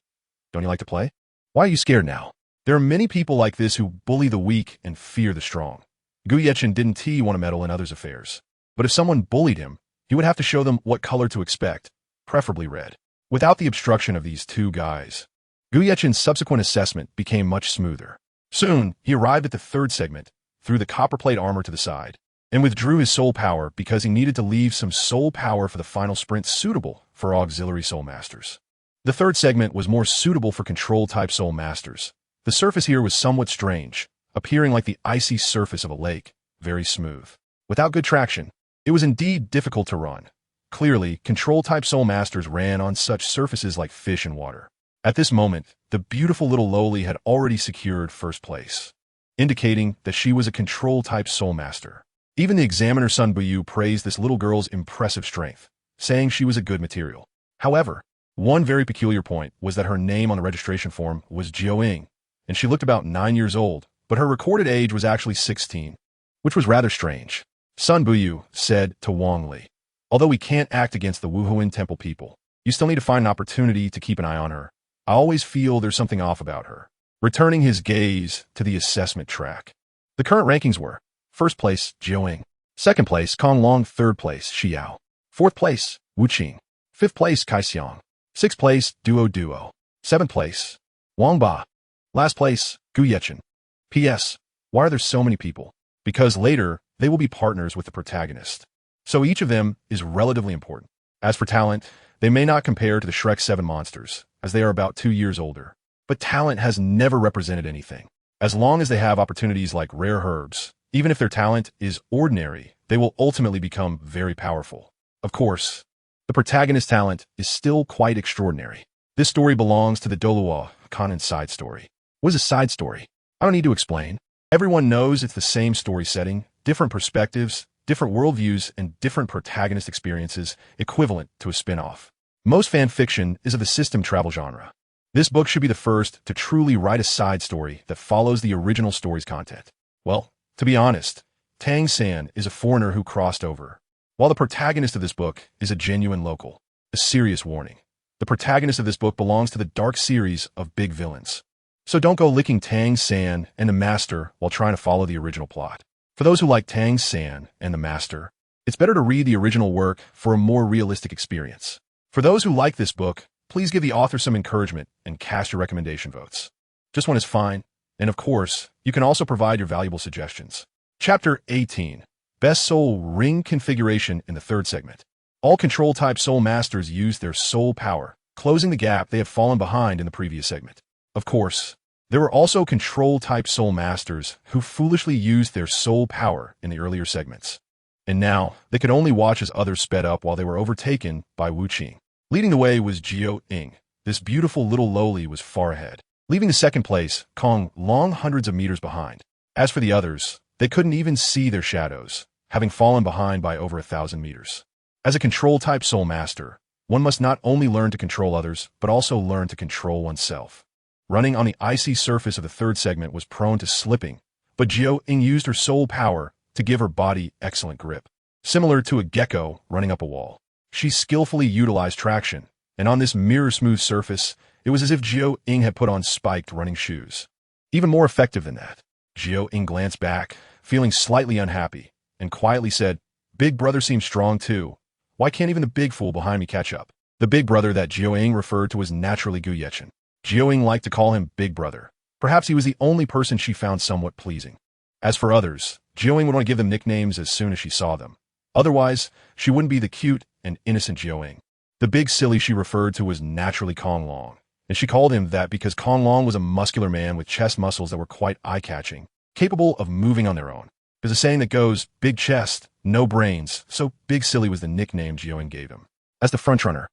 Don't you like to play? Why are you scared now? There are many people like this who bully the weak and fear the strong. Gu Yechen didn't want to meddle in others' affairs. But if someone bullied him, he would have to show them what color to expect, preferably red. Without the obstruction of these two guys, Gu Yechen's subsequent assessment became much smoother. Soon, he arrived at the third segment, threw the copperplate armor to the side, and withdrew his soul power because he needed to leave some soul power for the final sprint suitable for auxiliary soul masters. The third segment was more suitable for control-type soul masters. The surface here was somewhat strange, appearing like the icy surface of a lake, very smooth. Without good traction, it was indeed difficult to run. Clearly, control-type soul masters ran on such surfaces like fish in water. At this moment, the beautiful little lowly had already secured first place, indicating that she was a control-type soul master. Even the examiner Sun Buyu praised this little girl's impressive strength, saying she was a good material. However, one very peculiar point was that her name on the registration form was Jiao, and she looked about 9 years old, but her recorded age was actually 16, which was rather strange. Sun Buyu said to Wang Li, although we can't act against the Wuhuan Temple people, you still need to find an opportunity to keep an eye on her. I always feel there's something off about her. Returning his gaze to the assessment track. The current rankings were: first place, Jiao, second place, Kong Long, third place, Xiao, fourth place, Wu Qing, fifth place, Kai Xiang, sixth place, Duo, seventh place, Wang Ba, last place, Gu Yechen. P.S. Why are there so many people? Because later, they will be partners with the protagonist. So each of them is relatively important. As for talent, they may not compare to the Shrek 7 monsters, as they are about 2 years older. But talent has never represented anything. As long as they have opportunities like rare herbs, even if their talent is ordinary, they will ultimately become very powerful. Of course, the protagonist's talent is still quite extraordinary. This story belongs to the Douluo canon side story. What is a side story? I don't need to explain. Everyone knows it's the same story setting, different perspectives, different worldviews, and different protagonist experiences, equivalent to a spin-off. Most fan fiction is of the system travel genre. This book should be the first to truly write a side story that follows the original story's content. Well, to be honest, Tang San is a foreigner who crossed over, while the protagonist of this book is a genuine local. A serious warning. The protagonist of this book belongs to the dark series of big villains. So don't go licking Tang San and the Master while trying to follow the original plot. For those who like Tang San and the Master, it's better to read the original work for a more realistic experience. For those who like this book, please give the author some encouragement and cast your recommendation votes. Just one is fine, and of course, you can also provide your valuable suggestions. Chapter 18. Best Soul Ring Configuration in the third segment. All control-type soul masters use their soul power, closing the gap they have fallen behind in the previous segment. Of course, there were also control-type soul masters who foolishly used their soul power in the earlier segments. And now, they could only watch as others sped up while they were overtaken by Wu Qing. Leading the way was Jiao. This beautiful little lowly was far ahead, leaving the second place, Kong Long, hundreds of meters behind. As for the others, they couldn't even see their shadows, having fallen behind by over 1,000 meters. As a control-type soul master, one must not only learn to control others, but also learn to control oneself. Running on the icy surface of the third segment was prone to slipping, but Jiao used her soul power to give her body excellent grip. Similar to a gecko running up a wall, she skillfully utilized traction, and on this mirror-smooth surface, it was as if Jiao had put on spiked running shoes. Even more effective than that, Jiao Ying glanced back, feeling slightly unhappy, and quietly said, "Big brother seems strong too. Why can't even the big fool behind me catch up?" The big brother that Jiao Ying referred to was naturally Gu Yechen. Jiao Ying liked to call him Big Brother. Perhaps he was the only person she found somewhat pleasing. As for others, Jiao Ying would want to give them nicknames as soon as she saw them. Otherwise, she wouldn't be the cute and innocent Jiao Ying. The big silly she referred to was naturally Kong Long, and she called him that because Kong Long was a muscular man with chest muscles that were quite eye-catching, capable of moving on their own. There's a saying that goes, big chest, no brains, so Big Silly was the nickname Jiao Ying gave him. As the frontrunner,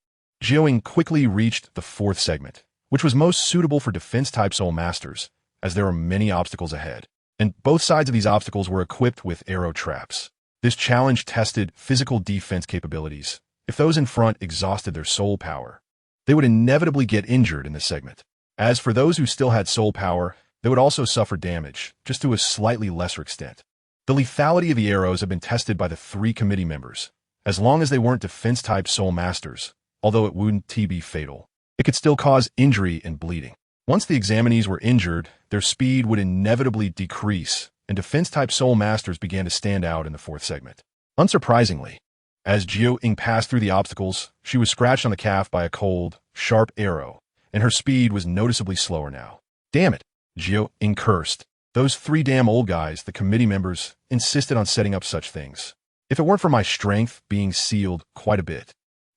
Jiao Ying quickly reached the fourth segment, which was most suitable for defense-type soul masters, as there were many obstacles ahead, and both sides of these obstacles were equipped with arrow traps. This challenge tested physical defense capabilities. If those in front exhausted their soul power, they would inevitably get injured in this segment. As for those who still had soul power, they would also suffer damage, just to a slightly lesser extent. The lethality of the arrows had been tested by the 3 committee members. As long as they weren't defense-type soul masters, although it wouldn't be fatal, it could still cause injury and bleeding. Once the examinees were injured, their speed would inevitably decrease, and defense-type soul masters began to stand out in the fourth segment. Unsurprisingly, as Jiao Ying passed through the obstacles, she was scratched on the calf by a cold, sharp arrow, and her speed was noticeably slower now. Damn it, Jiao Ying cursed. Those 3 damn old guys, the committee members, insisted on setting up such things. If it weren't for my strength being sealed quite a bit,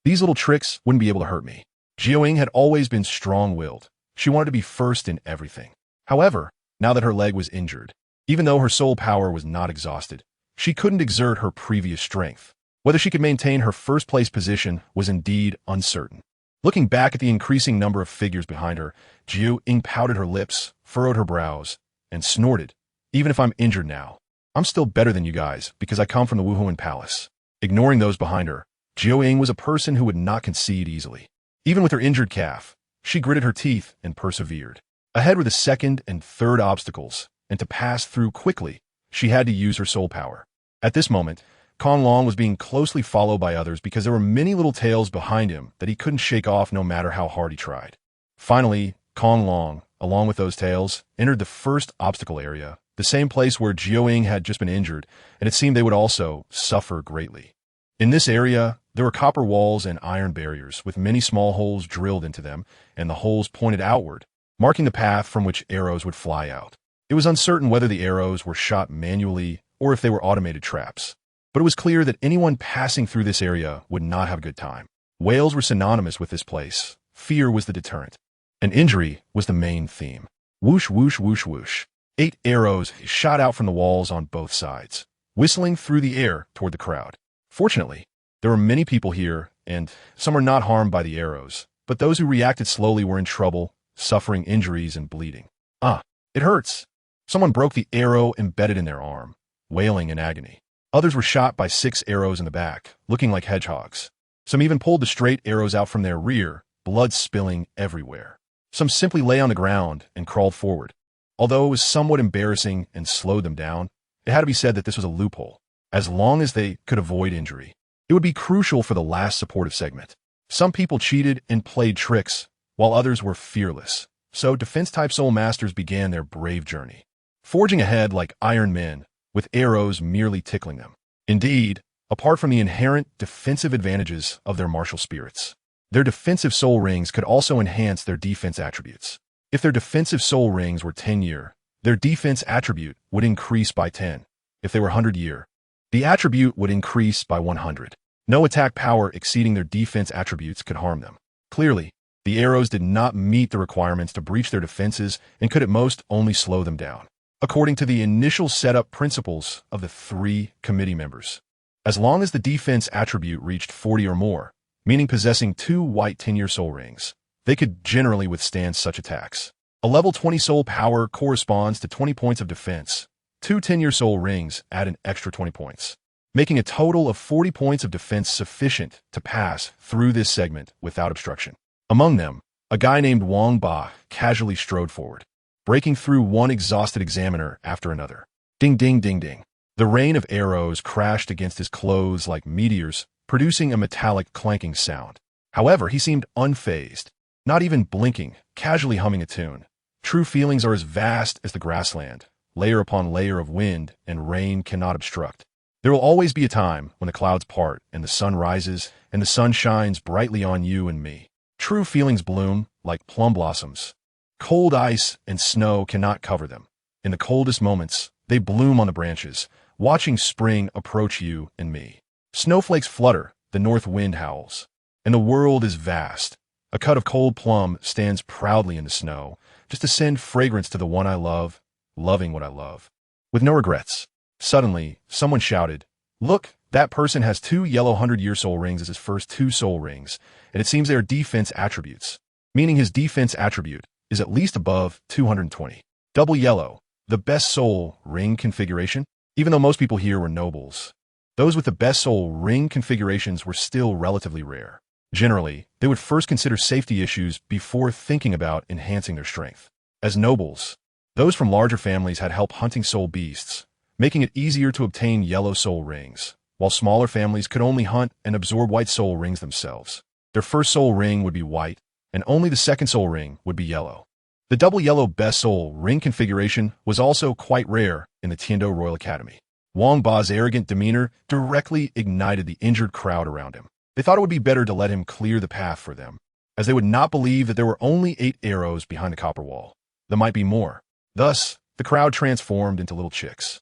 these little tricks wouldn't be able to hurt me. Jiao Ying had always been strong-willed. She wanted to be first in everything. However, now that her leg was injured, even though her soul power was not exhausted, she couldn't exert her previous strength. Whether she could maintain her first-place position was indeed uncertain. Looking back at the increasing number of figures behind her, Jiao Ying pouted her lips, furrowed her brows, and snorted. Even if I'm injured now, I'm still better than you guys because I come from the Wuhuan Palace. Ignoring those behind her, Jiao Ying was a person who would not concede easily. Even with her injured calf, she gritted her teeth and persevered. Ahead were the second and third obstacles, and to pass through quickly, she had to use her soul power. At this moment, Kong Long was being closely followed by others because there were many little tails behind him that he couldn't shake off no matter how hard he tried. Finally, Kong Long, along with those tails, entered the first obstacle area, the same place where Jiao Ying had just been injured, and it seemed they would also suffer greatly. In this area, there were copper walls and iron barriers with many small holes drilled into them, and the holes pointed outward, marking the path from which arrows would fly out. It was uncertain whether the arrows were shot manually or if they were automated traps. But it was clear that anyone passing through this area would not have a good time. Whales were synonymous with this place. Fear was the deterrent. And injury was the main theme. Whoosh, whoosh, whoosh, whoosh. 8 arrows shot out from the walls on both sides, whistling through the air toward the crowd. Fortunately, there were many people here, and some were not harmed by the arrows, but those who reacted slowly were in trouble, suffering injuries and bleeding. Ah, it hurts. Someone broke the arrow embedded in their arm, wailing in agony. Others were shot by 6 arrows in the back, looking like hedgehogs. Some even pulled the straight arrows out from their rear, blood spilling everywhere. Some simply lay on the ground and crawled forward. Although it was somewhat embarrassing and slowed them down, it had to be said that this was a loophole. As long as they could avoid injury, it would be crucial for the last supportive segment. Some people cheated and played tricks, while others were fearless. So defense-type soul masters began their brave journey, forging ahead like iron men, with arrows merely tickling them. Indeed, apart from the inherent defensive advantages of their martial spirits, their defensive soul rings could also enhance their defense attributes. If their defensive soul rings were 10-year, their defense attribute would increase by 10. If they were 100-year, the attribute would increase by 100. No attack power exceeding their defense attributes could harm them. Clearly, the arrows did not meet the requirements to breach their defenses and could at most only slow them down, according to the initial setup principles of the 3 committee members. As long as the defense attribute reached 40 or more, meaning possessing 2 white 10-year soul rings, they could generally withstand such attacks. A level 20 soul power corresponds to 20 points of defense. 2 10-year soul rings add an extra 20 points, making a total of 40 points of defense sufficient to pass through this segment without obstruction. Among them, a guy named Wang Ba casually strode forward, breaking through one exhausted examiner after another. Ding, ding, ding, ding. The rain of arrows crashed against his clothes like meteors, producing a metallic clanking sound. However, he seemed unfazed, not even blinking, casually humming a tune. True feelings are as vast as the grassland, layer upon layer of wind and rain cannot obstruct. There will always be a time when the clouds part and the sun rises and the sun shines brightly on you and me. True feelings bloom like plum blossoms. Cold ice and snow cannot cover them. In the coldest moments, they bloom on the branches, watching spring approach you and me. Snowflakes flutter, the north wind howls, and the world is vast. A cut of cold plum stands proudly in the snow, just to send fragrance to the one I love, loving what I love, with no regrets. Suddenly, someone shouted, "Look, that person has 2 yellow 100-year soul rings as his first 2 soul rings, and it seems they are defense attributes," meaning his defense attribute is at least above 220. Double yellow, the best soul ring configuration? Even though most people here were nobles, those with the best soul ring configurations were still relatively rare. Generally, they would first consider safety issues before thinking about enhancing their strength. As nobles, those from larger families had help hunting soul beasts, making it easier to obtain yellow soul rings, while smaller families could only hunt and absorb white soul rings themselves. Their first soul ring would be white, and only the second soul ring would be yellow. The double yellow best soul ring configuration was also quite rare in the Tiando Royal Academy. Wang Ba's arrogant demeanor directly ignited the injured crowd around him. They thought it would be better to let him clear the path for them, as they would not believe that there were only 8 arrows behind the copper wall. There might be more. Thus, the crowd transformed into little chicks,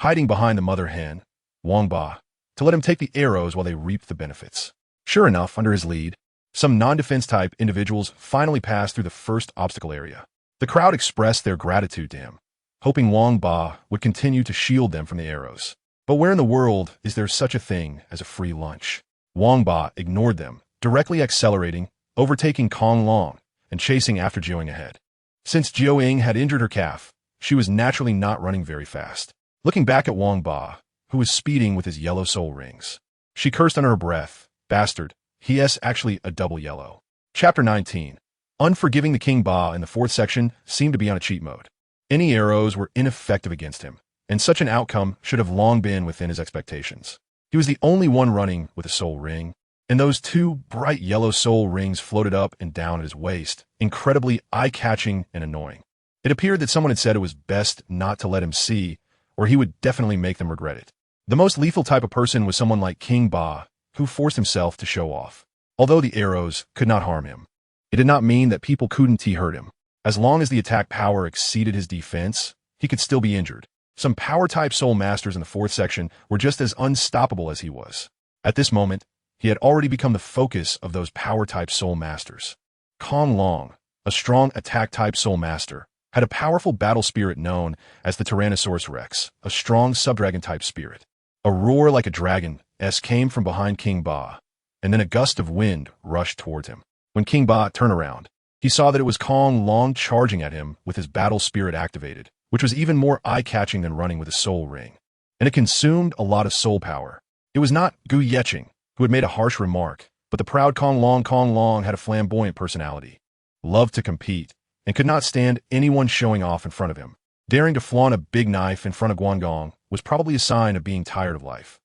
hiding behind the mother hen, Wang Ba, to let him take the arrows while they reaped the benefits. Sure enough, under his lead, some non-defense type individuals finally passed through the first obstacle area. The crowd expressed their gratitude to him, hoping Wang Ba would continue to shield them from the arrows. But where in the world is there such a thing as a free lunch? Wang Ba ignored them, directly accelerating, overtaking Kong Long, and chasing after Jiuying ahead. Since Jiuying had injured her calf, she was naturally not running very fast. Looking back at Wang Ba, who was speeding with his yellow soul rings, she cursed under her breath, "Bastard, he is actually a double yellow." Chapter 19. Unforgiving the King Ba in the 4th section seemed to be on a cheat mode. Any arrows were ineffective against him, and such an outcome should have long been within his expectations. He was the only one running with a soul ring, and those 2 bright yellow soul rings floated up and down at his waist, incredibly eye-catching and annoying. It appeared that someone had said it was best not to let him see, or he would definitely make them regret it. The most lethal type of person was someone like King Ba, who forced himself to show off. Although the arrows could not harm him, it did not mean that people couldn't hurt him. As long as the attack power exceeded his defense, he could still be injured. Some power-type soul masters in the 4th section were just as unstoppable as he was. At this moment, he had already become the focus of those power-type soul masters. Kong Long, a strong attack-type soul master, had a powerful battle spirit known as the Tyrannosaurus Rex, a strong subdragon-type spirit. A roar like a dragon came from behind King Ba, and then a gust of wind rushed towards him. When King Ba turned around, he saw that it was Kong Long charging at him with his battle spirit activated, which was even more eye-catching than running with a soul ring. And it consumed a lot of soul power. It was not Gu Yeqing, who had made a harsh remark, but the proud Kong Long had a flamboyant personality, loved to compete, and could not stand anyone showing off in front of him. Daring to flaunt a big knife in front of Guangong was probably a sign of being tired of life.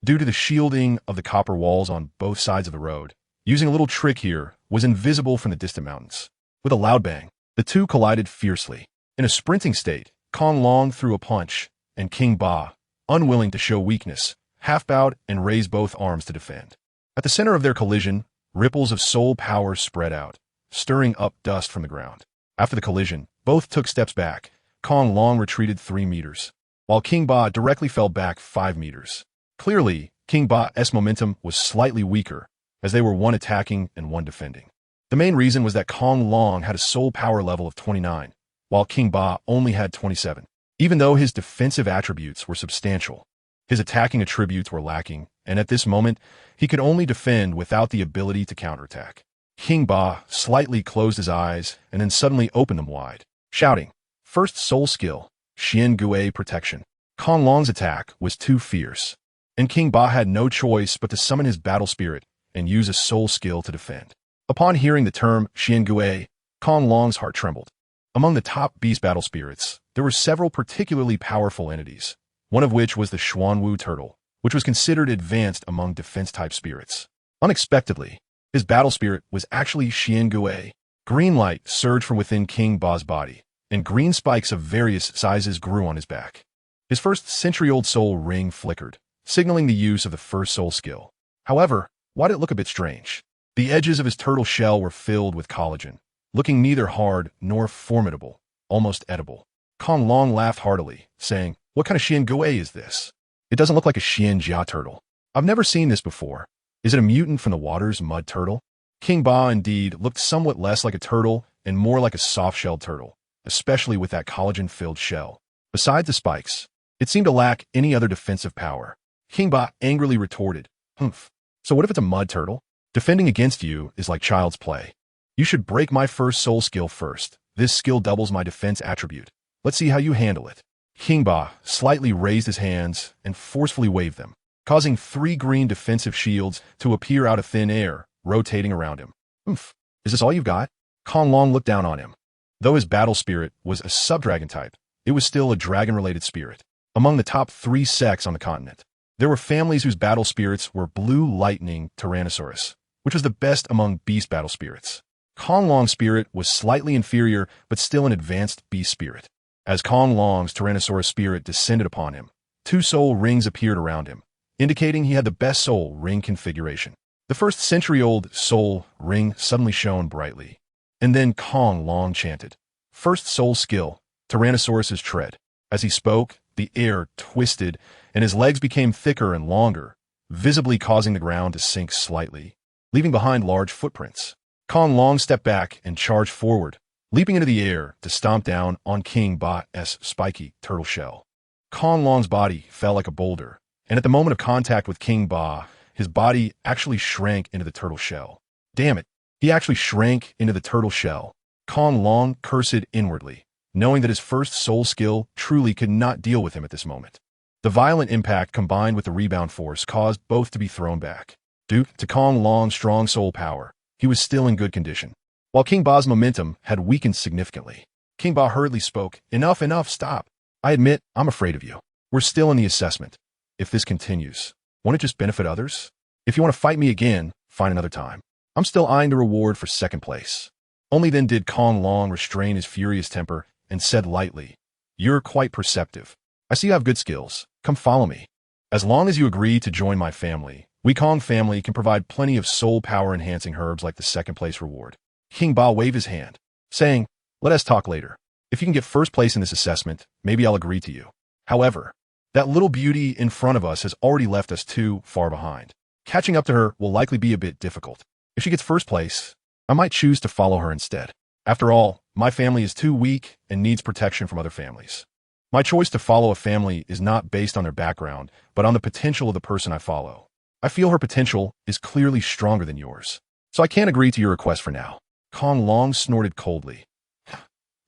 Due to the shielding of the copper walls on both sides of the road, using a little trick here was invisible from the distant mountains. With a loud bang, the 2 collided fiercely. In a sprinting state, Kong Long threw a punch, and King Ba, unwilling to show weakness, half-bowed and raised both arms to defend. At the center of their collision, ripples of soul power spread out, stirring up dust from the ground. After the collision, both took steps back. Kong Long retreated 3 meters, while King Ba directly fell back 5 meters. Clearly, King Ba's momentum was slightly weaker, as they were one attacking and one defending. The main reason was that Kong Long had a soul power level of 29, while King Ba only had 27. Even though his defensive attributes were substantial, his attacking attributes were lacking, and at this moment, he could only defend without the ability to counterattack. King Ba slightly closed his eyes and then suddenly opened them wide, shouting, "First soul skill, Xian Gui protection." Kong Long's attack was too fierce, and King Ba had no choice but to summon his battle spirit and use a soul skill to defend. Upon hearing the term Xian Gui, Kong Long's heart trembled. Among the top beast battle spirits, there were several particularly powerful entities, one of which was the Xuanwu turtle, which was considered advanced among defense-type spirits. Unexpectedly, his battle spirit was actually Xian Gui. Green light surged from within King Ba's body, and green spikes of various sizes grew on his back. His first century-old soul ring flickered, signaling the use of the first soul skill. However, why did it look a bit strange? The edges of his turtle shell were filled with collagen, looking neither hard nor formidable, almost edible. Kong Long laughed heartily, saying, "What kind of Xian Gui is this? It doesn't look like a Xian Jia turtle. I've never seen this before. Is it a mutant from the water's mud turtle?" King Ba indeed looked somewhat less like a turtle and more like a soft-shelled turtle, especially with that collagen-filled shell. Besides the spikes, it seemed to lack any other defensive power. King Ba angrily retorted, "Humph. So what if it's a mud turtle? Defending against you is like child's play. You should break my first soul skill first. This skill doubles my defense attribute. Let's see how you handle it." King Ba slightly raised his hands and forcefully waved them, causing 3 green defensive shields to appear out of thin air, rotating around him. "Oomph, is this all you've got?" Kong Long looked down on him. Though his battle spirit was a sub-dragon type, it was still a dragon-related spirit. Among the top 3 sects on the continent, there were families whose battle spirits were Blue Lightning Tyrannosaurus, which was the best among beast battle spirits. Kong Long's spirit was slightly inferior, but still an advanced beast spirit. As Kong Long's Tyrannosaurus spirit descended upon him, 2 soul rings appeared around him, indicating he had the best soul ring configuration. The first century-old soul ring suddenly shone brightly, and then Kong Long chanted, "First soul skill, Tyrannosaurus's tread." As he spoke, the air twisted, and his legs became thicker and longer, visibly causing the ground to sink slightly, leaving behind large footprints. Kong Long stepped back and charged forward, leaping into the air to stomp down on King Ba's spiky turtle shell. Kong Long's body fell like a boulder, and at the moment of contact with King Ba, his body actually shrank into the turtle shell. Damn it, he actually shrank into the turtle shell. Kong Long cursed inwardly, knowing that his first soul skill truly could not deal with him at this moment. The violent impact combined with the rebound force caused both to be thrown back. Due to Kong Long's strong soul power, he was still in good condition, while King Ba's momentum had weakened significantly. King Ba hurriedly spoke, "Enough, stop. I admit, I'm afraid of you. We're still in the assessment. If this continues, won't it just benefit others? If you want to fight me again, find another time. I'm still eyeing the reward for 2nd place." Only then did Kong Long restrain his furious temper and said lightly, "You're quite perceptive. I see you have good skills. Come follow me. As long as you agree to join my family, we Kong family can provide plenty of soul power enhancing herbs like the 2nd place reward." King Ba waved his hand, saying, "Let us talk later. If you can get 1st place in this assessment, maybe I'll agree to you. However, that little beauty in front of us has already left us too far behind. Catching up to her will likely be a bit difficult. If she gets 1st place, I might choose to follow her instead. After all, my family is too weak and needs protection from other families. My choice to follow a family is not based on their background, but on the potential of the person I follow. I feel her potential is clearly stronger than yours, so I can't agree to your request for now." Kong Long snorted coldly.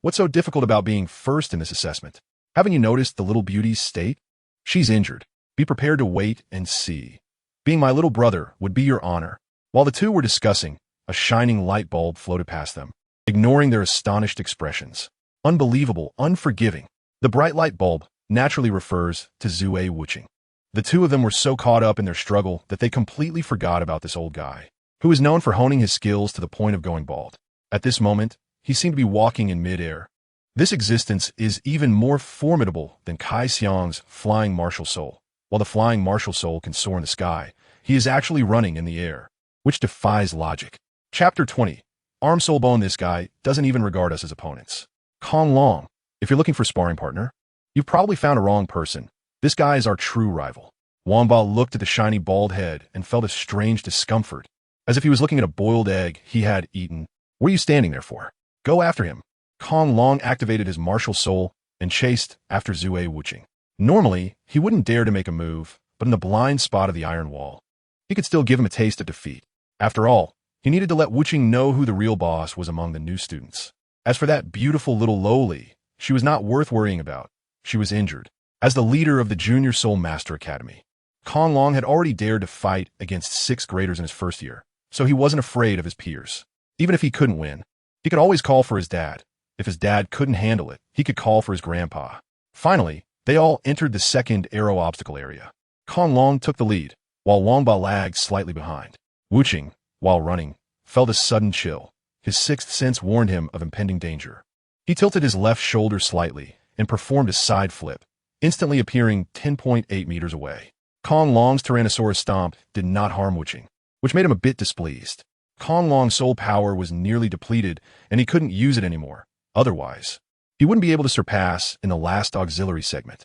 "What's so difficult about being first in this assessment? Haven't you noticed the little beauty's state? She's injured. Be prepared to wait and see. Being my little brother would be your honor." While the two were discussing, a shining light bulb floated past them, ignoring their astonished expressions. Unbelievable, unforgiving. The bright light bulb naturally refers to Zue Wuqing. The two of them were so caught up in their struggle that they completely forgot about this old guy, who is known for honing his skills to the point of going bald. At this moment, he seemed to be walking in midair. This existence is even more formidable than Kai Xiang's flying martial soul. While the flying martial soul can soar in the sky, he is actually running in the air, which defies logic. Chapter 20. Arm Soul Bone. This guy doesn't even regard us as opponents. Kong Long, if you're looking for a sparring partner, you've probably found a wrong person. This guy is our true rival. Wang Ba looked at the shiny bald head and felt a strange discomfort, as if he was looking at a boiled egg he had eaten. "What are you standing there for? Go after him." Kong Long activated his martial soul and chased after Zue Wuqing. Normally, he wouldn't dare to make a move, but in the blind spot of the iron wall, he could still give him a taste of defeat. After all, he needed to let Wuqing know who the real boss was among the new students. As for that beautiful little lowly, she was not worth worrying about. She was injured. As the leader of the Junior Soul Master Academy, Kong Long had already dared to fight against 6th graders in his first year, so he wasn't afraid of his peers. Even if he couldn't win, he could always call for his dad. If his dad couldn't handle it, he could call for his grandpa. Finally, they all entered the 2nd arrow obstacle area. Kong Long took the lead, while Wang Ba lagged slightly behind. Wuqing, while running, felt a sudden chill. His 6th sense warned him of impending danger. He tilted his left shoulder slightly and performed a side flip, instantly appearing 10.8 meters away. Kong Long's Tyrannosaurus Stomp did not harm Wuching, which made him a bit displeased. Kong Long's soul power was nearly depleted, and he couldn't use it anymore. Otherwise, he wouldn't be able to surpass in the last auxiliary segment.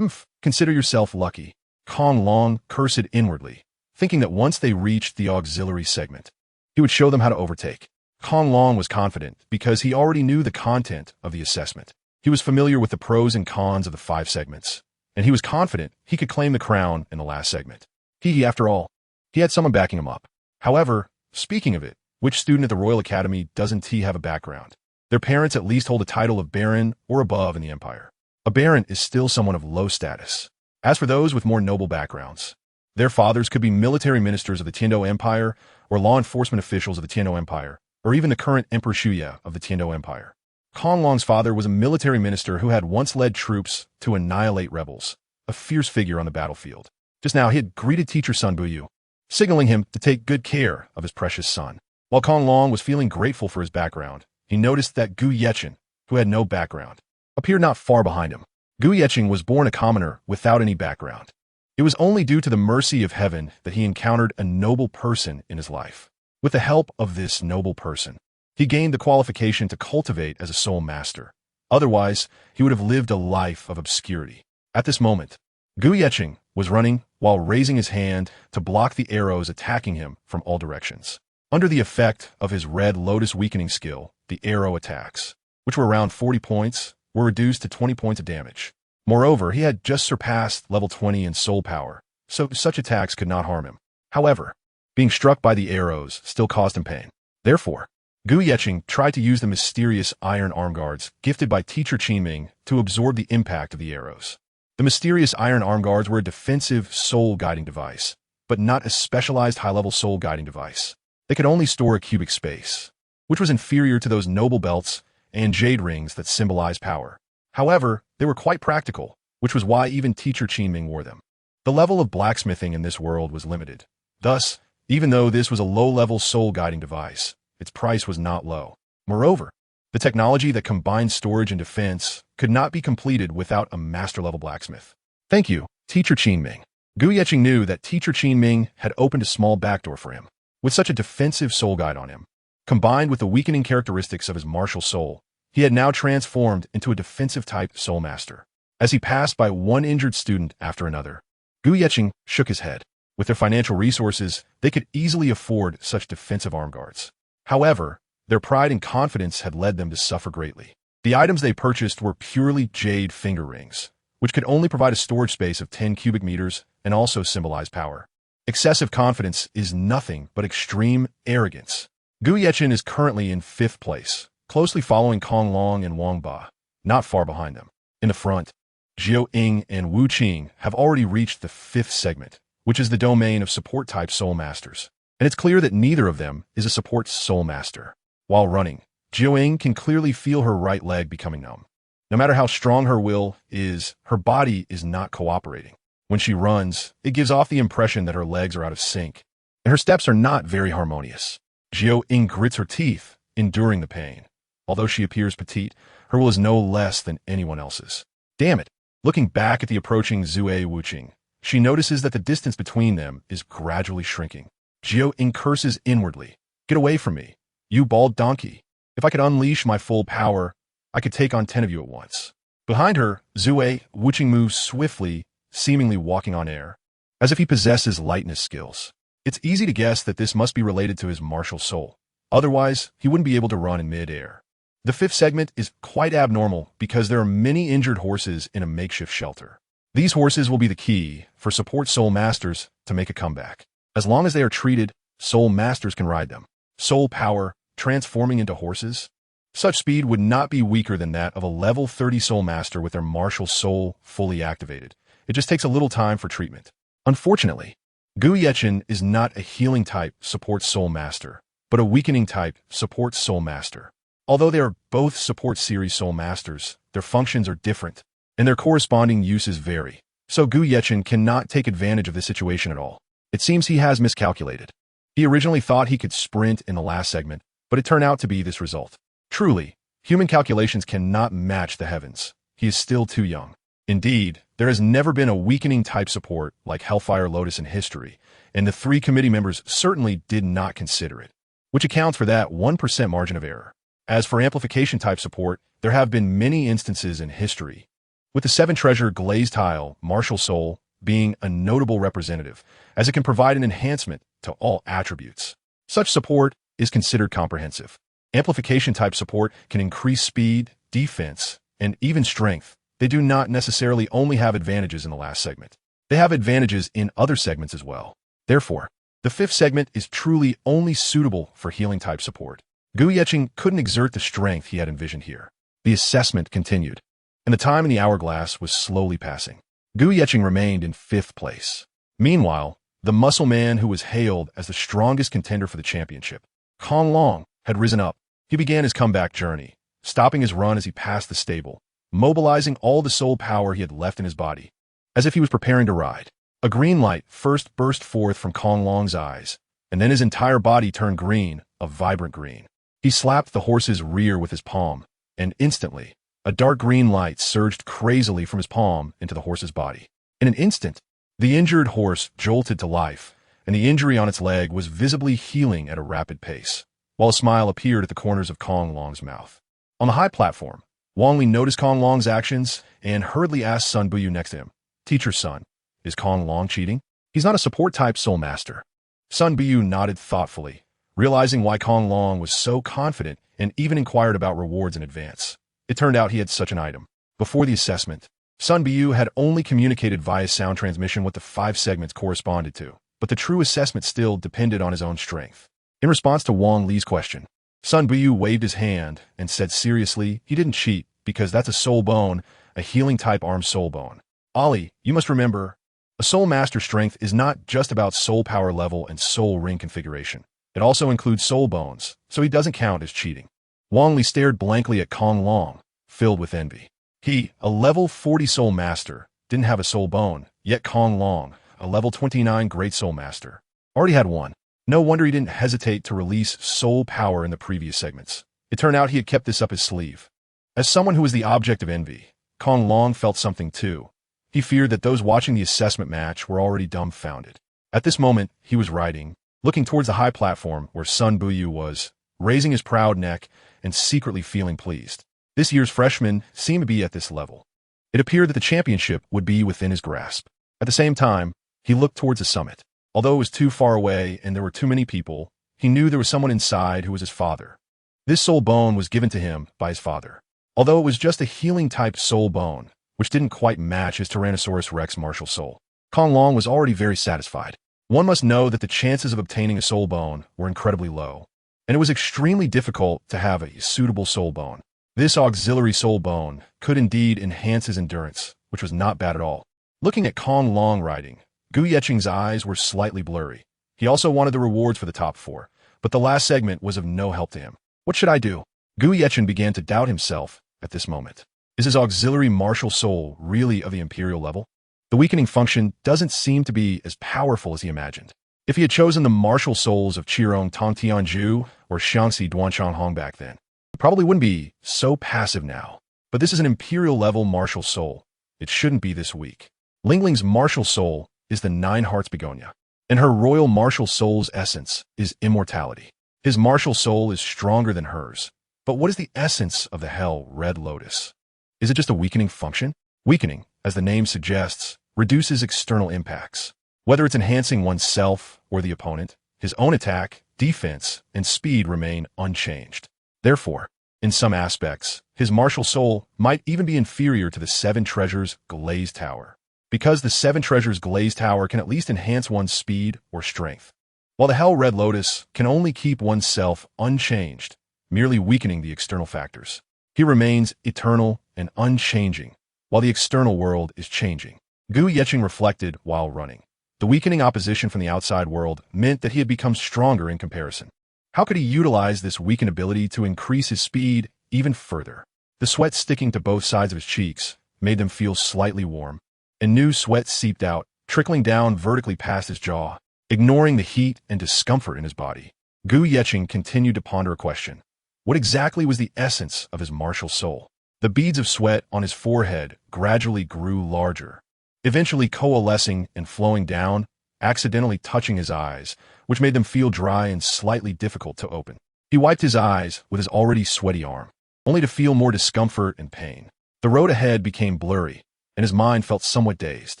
Consider yourself lucky. Kong Long cursed inwardly, thinking that once they reached the auxiliary segment, he would show them how to overtake. Kong Long was confident because he already knew the content of the assessment. He was familiar with the pros and cons of the 5 segments, and he was confident he could claim the crown in the last segment. After all, he had someone backing him up. However, speaking of it, which student at the Royal Academy doesn't have a background? Their parents at least hold a title of baron or above in the empire. A baron is still someone of low status. As for those with more noble backgrounds, their fathers could be military ministers of the Tiando Empire or law enforcement officials of the Tiando Empire, or even the current Emperor Shuya of the Tiando Empire. Kong Long's father was a military minister who had once led troops to annihilate rebels, a fierce figure on the battlefield. Just now, he had greeted teacher Sun Buyu, signaling him to take good care of his precious son. While Kong Long was feeling grateful for his background, he noticed that Gu Yeqing, who had no background, appeared not far behind him. Gu Yeqing was born a commoner without any background. It was only due to the mercy of heaven that he encountered a noble person in his life. With the help of this noble person, he gained the qualification to cultivate as a soul master. Otherwise, he would have lived a life of obscurity. At this moment, Gu Yeqing was running while raising his hand to block the arrows attacking him from all directions. Under the effect of his Red Lotus weakening skill, the arrow attacks, which were around 40 points, were reduced to 20 points of damage. Moreover, he had just surpassed level 20 in soul power, so such attacks could not harm him. However, being struck by the arrows still caused him pain. Therefore, Gu Yeqing tried to use the mysterious iron arm guards gifted by teacher Qinming to absorb the impact of the arrows. The mysterious iron arm guards were a defensive soul guiding device, but not a specialized high-level soul guiding device. They could only store a cubic space, which was inferior to those noble belts and jade rings that symbolize power. However, they were quite practical, which was why even teacher Qinming wore them. The level of blacksmithing in this world was limited. Thus, even though this was a low-level soul-guiding device, its price was not low. Moreover, the technology that combined storage and defense could not be completed without a master-level blacksmith. Thank you, teacher Qinming. Gu Yeqing knew that teacher Qinming had opened a small backdoor for him. With such a defensive soul guide on him, combined with the weakening characteristics of his martial soul, he had now transformed into a defensive-type soul master. As he passed by one injured student after another, Gu Yeqing shook his head. With their financial resources, they could easily afford such defensive arm guards. However, their pride and confidence had led them to suffer greatly. The items they purchased were purely jade finger rings, which could only provide a storage space of 10 cubic meters and also symbolize power. Excessive confidence is nothing but extreme arrogance. Gu Yeqing is currently in 5th place, closely following Kong Long and Wang Ba, not far behind them. In the front, Jiao Ying and Wu Qing have already reached the 5th segment, which is the domain of support-type soul masters, and it's clear that neither of them is a support soul master. While running, Jiao Ying can clearly feel her right leg becoming numb. No matter how strong her will is, her body is not cooperating. When she runs, it gives off the impression that her legs are out of sync, and her steps are not very harmonious. Jiao Ying grits her teeth, enduring the pain. Although she appears petite, her will is no less than anyone else's. Damn it! Looking back at the approaching Zue Wuqing, she notices that the distance between them is gradually shrinking. Jiao Ying curses inwardly. Get away from me, you bald donkey. If I could unleash my full power, I could take on 10 of you at once. Behind her, Zue Wuqing moves swiftly, seemingly walking on air, as if he possesses lightness skills. It's easy to guess that this must be related to his martial soul. Otherwise, he wouldn't be able to run in mid-air. The 5th segment is quite abnormal because there are many injured horses in a makeshift shelter. These horses will be the key for support soul masters to make a comeback. As long as they are treated, soul masters can ride them. Soul power, transforming into horses? Such speed would not be weaker than that of a level 30 soul master with their martial soul fully activated. It just takes a little time for treatment. Unfortunately, Gu Yeqing is not a healing type support soul master, but a weakening type support soul master. Although they are both support series soul masters, their functions are different, and their corresponding uses vary. So Gu Yeqing cannot take advantage of this situation at all. It seems he has miscalculated. He originally thought he could sprint in the last segment, but it turned out to be this result. Truly, Human calculations cannot match the heavens. He is still too young. Indeed, there has never been a weakening type support like Hellfire Lotus in history, and the 3 committee members certainly did not consider it, which accounts for that 1% margin of error. As for amplification type support, there have been many instances in history, with the 7-treasure glazed tile, Martial Soul, being a notable representative, as it can provide an enhancement to all attributes. Such support is considered comprehensive. Amplification type support can increase speed, defense, and even strength. They do not necessarily only have advantages in the last segment. They have advantages in other segments as well. Therefore, the 5th segment is truly only suitable for healing type support. Gu Yeqing couldn't exert the strength he had envisioned here. The assessment continued, and the time in the hourglass was slowly passing. Gu Yeqing remained in 5th place. Meanwhile, the muscle man who was hailed as the strongest contender for the championship, Kong Long, had risen up. He began his comeback journey, stopping his run as he passed the stable, mobilizing all the soul power he had left in his body, as if he was preparing to ride. A green light first burst forth from Kong Long's eyes, and then his entire body turned green, a vibrant green. He slapped the horse's rear with his palm, and instantly, a dark green light surged crazily from his palm into the horse's body. In an instant, the injured horse jolted to life, and the injury on its leg was visibly healing at a rapid pace, while a smile appeared at the corners of Kong Long's mouth. On the high platform, Wang Li noticed Kong Long's actions and hurriedly asked Sun Buyu next to him, "Teacher Sun, is Kong Long cheating? He's not a support-type soul master." Sun Buyu nodded thoughtfully, realizing why Kong Long was so confident and even inquired about rewards in advance. It turned out he had such an item. Before the assessment, Sun Buyu had only communicated via sound transmission what the 5 segments corresponded to, but the true assessment still depended on his own strength. In response to Wang Li's question, Sun Buyu waved his hand and said seriously he didn't cheat because that's a soul bone, a healing-type arm soul bone. "Ali, you must remember, a soul master strength is not just about soul power level and soul ring configuration. It also includes soul bones, so he doesn't count as cheating." Wang Li stared blankly at Kong Long, filled with envy. He, a level 40 soul master, didn't have a soul bone, yet Kong Long, a level 29 great soul master, already had one. No wonder he didn't hesitate to release soul power in the previous segments. It turned out he had kept this up his sleeve. As someone who was the object of envy, Kong Long felt something too. He feared that those watching the assessment match were already dumbfounded. At this moment, he was riding, looking towards the high platform where Sun Buyu was, raising his proud neck and secretly feeling pleased. This year's freshman seemed to be at this level. It appeared that the championship would be within his grasp. At the same time, he looked towards the summit. Although it was too far away and there were too many people, he knew there was someone inside who was his father. This soul bone was given to him by his father. Although it was just a healing-type soul bone, which didn't quite match his Tyrannosaurus Rex martial soul, Kong Long was already very satisfied. One must know that the chances of obtaining a soul bone were incredibly low, and it was extremely difficult to have a suitable soul bone. This auxiliary soul bone could indeed enhance his endurance, which was not bad at all. Looking at Kong Long riding, Gu Yeqing's eyes were slightly blurry. He also wanted the rewards for the top 4, but the last segment was of no help to him. What should I do? Gu Yeqing began to doubt himself at this moment. Is his auxiliary martial soul really of the imperial level? The weakening function doesn't seem to be as powerful as he imagined. If he had chosen the martial souls of Qirong Tongtianju or Xiangxi Duanshan Hong back then, he probably wouldn't be so passive now. But this is an imperial level martial soul. It shouldn't be this weak. Lingling's martial soul is the 9 Hearts Begonia, and her royal martial soul's essence is immortality. His martial soul is stronger than hers. But what is the essence of the Hell Red Lotus? Is it just a weakening function? Weakening, as the name suggests, reduces external impacts. Whether it's enhancing oneself or the opponent, his own attack, defense, and speed remain unchanged. Therefore, in some aspects, his martial soul might even be inferior to the 7 Treasures Glazed Tower, because the 7 Treasures Glazed Tower can at least enhance one's speed or strength, while the Hell Red Lotus can only keep oneself unchanged, merely weakening the external factors. He remains eternal and unchanging, while the external world is changing. Gu Yeqing reflected while running. The weakening opposition from the outside world meant that he had become stronger in comparison. How could he utilize this weakened ability to increase his speed even further? The sweat sticking to both sides of his cheeks made them feel slightly warm, and new sweat seeped out, trickling down vertically past his jaw, ignoring the heat and discomfort in his body. Gu Yeqing continued to ponder a question. What exactly was the essence of his martial soul? The beads of sweat on his forehead gradually grew larger, eventually coalescing and flowing down, accidentally touching his eyes, which made them feel dry and slightly difficult to open. He wiped his eyes with his already sweaty arm, only to feel more discomfort and pain. The road ahead became blurry, and his mind felt somewhat dazed.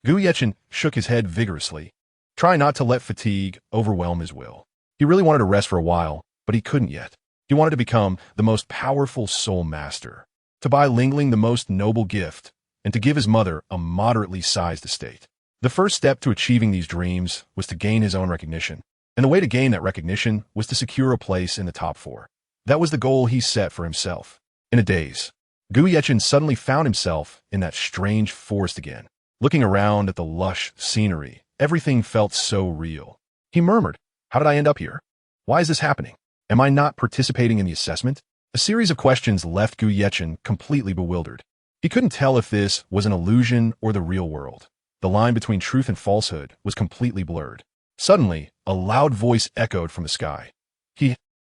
Gu Yechin shook his head vigorously, trying not to let fatigue overwhelm his will. He really wanted to rest for a while, but he couldn't yet. He wanted to become the most powerful soul master, to buy Lingling the most noble gift, and to give his mother a moderately sized estate. The first step to achieving these dreams was to gain his own recognition, and the way to gain that recognition was to secure a place in the top 4. That was the goal he set for himself. In a daze, Gu Yechin suddenly found himself in that strange forest again. Looking around at the lush scenery, everything felt so real. He murmured, "How did I end up here? Why is this happening? Am I not participating in the assessment?" A series of questions left Gu Yechin completely bewildered. He couldn't tell if this was an illusion or the real world. The line between truth and falsehood was completely blurred. Suddenly, a loud voice echoed from the sky.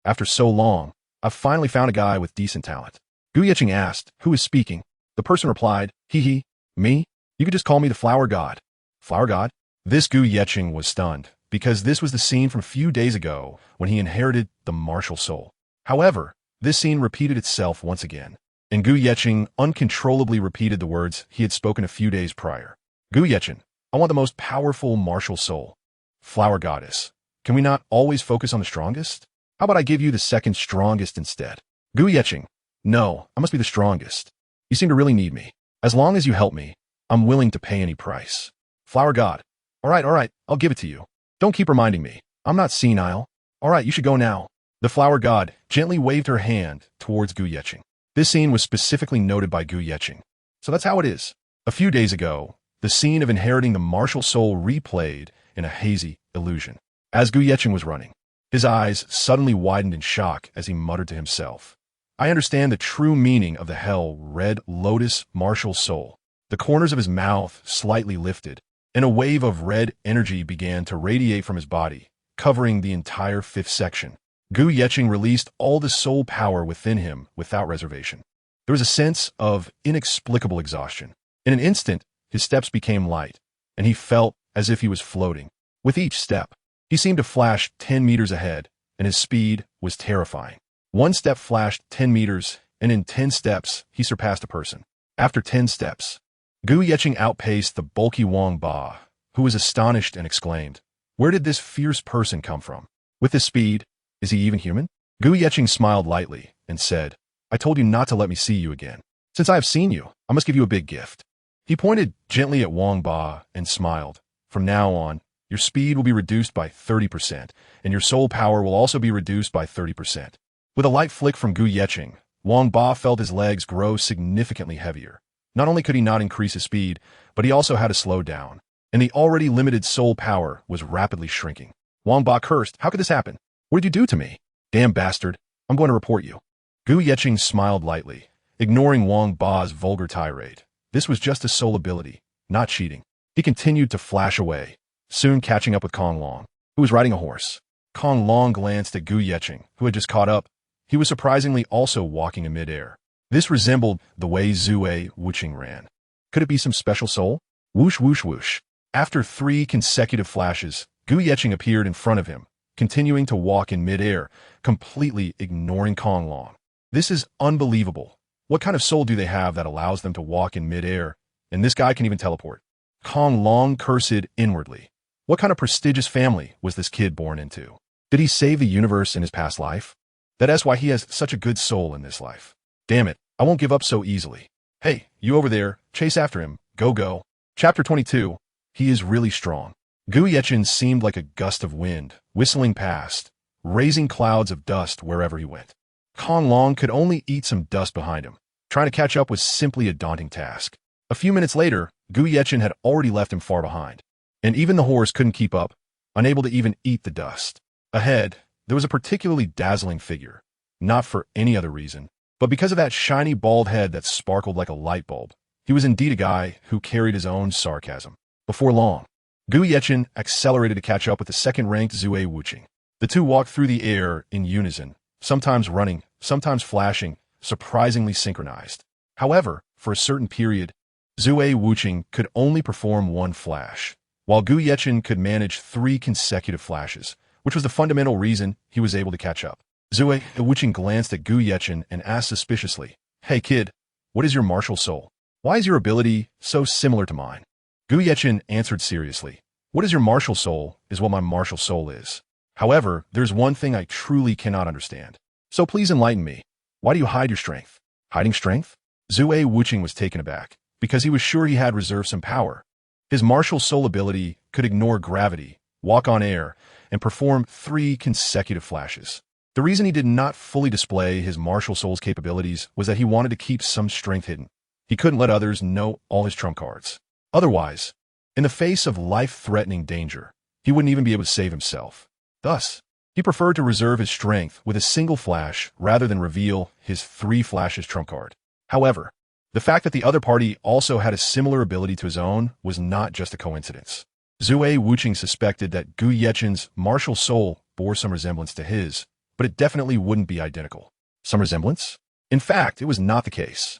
After so long, I've finally found a guy with decent talent." Gu Yechin asked, "Who is speaking?" The person replied, "Me? You could just call me the Flower God." Flower God? This Gu Yechin was stunned, because this was the scene from a few days ago when he inherited the martial soul. However, this scene repeated itself once again, and Gu Yechin uncontrollably repeated the words he had spoken a few days prior. "Gu Yechin, I want the most powerful martial soul." "Flower Goddess, can we not always focus on the strongest? How about I give you the second strongest instead?" "Gu Yechin, no, I must be the strongest. You seem to really need me. As long as you help me, I'm willing to pay any price." "Flower God, all right, I'll give it to you. Don't keep reminding me. I'm not senile. All right, you should go now." The Flower God gently waved her hand towards Gu Yechin. This scene was specifically noted by Gu Yechin. So that's how it is. A few days ago, the scene of inheriting the martial soul replayed in a hazy illusion. As Gu Yechin was running, his eyes suddenly widened in shock as he muttered to himself, "I understand the true meaning of the hell red lotus martial soul." The corners of his mouth slightly lifted, and a wave of red energy began to radiate from his body, covering the entire 5th section. Gu Yechin released all the soul power within him without reservation. There was a sense of inexplicable exhaustion. In an instant, his steps became light, and he felt as if he was floating. With each step, he seemed to flash 10 meters ahead, and his speed was terrifying. One step flashed 10 meters, and in 10 steps, he surpassed a person. After 10 steps, Gu Yechin outpaced the bulky Wang Ba, who was astonished and exclaimed, "Where did this fierce person come from? With this speed, is he even human?" Gu Yechin smiled lightly and said, "I told you not to let me see you again. Since I have seen you, I must give you a big gift." He pointed gently at Wang Ba and smiled. "From now on, your speed will be reduced by 30%, and your soul power will also be reduced by 30%. With a light flick from Gu Yechin, Wang Ba felt his legs grow significantly heavier. Not only could he not increase his speed, but he also had to slow down, and the already limited soul power was rapidly shrinking. Wang Ba cursed, "How could this happen? What did you do to me? Damn bastard, I'm going to report you." Gu Yechin smiled lightly, ignoring Wang Ba's vulgar tirade. This was just a soul ability, not cheating. He continued to flash away, soon catching up with Kong Long, who was riding a horse. Kong Long glanced at Gu Yechin, who had just caught up. He was surprisingly also walking in midair. This resembled the way Zue Wuching ran. Could it be some special soul? Whoosh, whoosh, whoosh. After 3 consecutive flashes, Gu Yechin appeared in front of him, continuing to walk in midair, completely ignoring Kong Long. This is unbelievable. What kind of soul do they have that allows them to walk in midair? And this guy can even teleport. Kong Long cursed inwardly. What kind of prestigious family was this kid born into? Did he save the universe in his past life? That's why he has such a good soul in this life. Damn it, I won't give up so easily. Hey, you over there, chase after him, go. Chapter 22, he is really strong. Gu Yechin seemed like a gust of wind, whistling past, raising clouds of dust wherever he went. Kong Long could only eat some dust behind him. Trying to catch up was simply a daunting task. A few minutes later, Gu Yechin had already left him far behind, and even the horse couldn't keep up, unable to even eat the dust. Ahead, there was a particularly dazzling figure, not for any other reason, but because of that shiny bald head that sparkled like a light bulb. He was indeed a guy who carried his own sarcasm. Before long, Gu Yechin accelerated to catch up with the second-ranked Zue Wuching. The two walked through the air in unison, sometimes running, sometimes flashing, surprisingly synchronized. However, for a certain period, Zue Wuqing could only perform one flash, while Gu Yechen could manage 3 consecutive flashes, which was the fundamental reason he was able to catch up. Zue Wuqing glanced at Gu Yechen and asked suspiciously, "Hey kid, what is your martial soul? Why is your ability so similar to mine?" Gu Yechen answered seriously, "What is your martial soul is what my martial soul is. However, there's one thing I truly cannot understand. So please enlighten me. Why do you hide your strength?" Hiding strength? Zue Wuqing was taken aback, because he was sure he had reserved some power. His martial soul ability could ignore gravity, walk on air, and perform 3 consecutive flashes. The reason he did not fully display his martial soul's capabilities was that he wanted to keep some strength hidden. He couldn't let others know all his trump cards. Otherwise, in the face of life-threatening danger, he wouldn't even be able to save himself. Thus, he preferred to reserve his strength with a single flash rather than reveal his 3 flashes trump card. However, the fact that the other party also had a similar ability to his own was not just a coincidence. Zue Wuqing suspected that Gu Yechen's martial soul bore some resemblance to his, but it definitely wouldn't be identical. Some resemblance? In fact, it was not the case.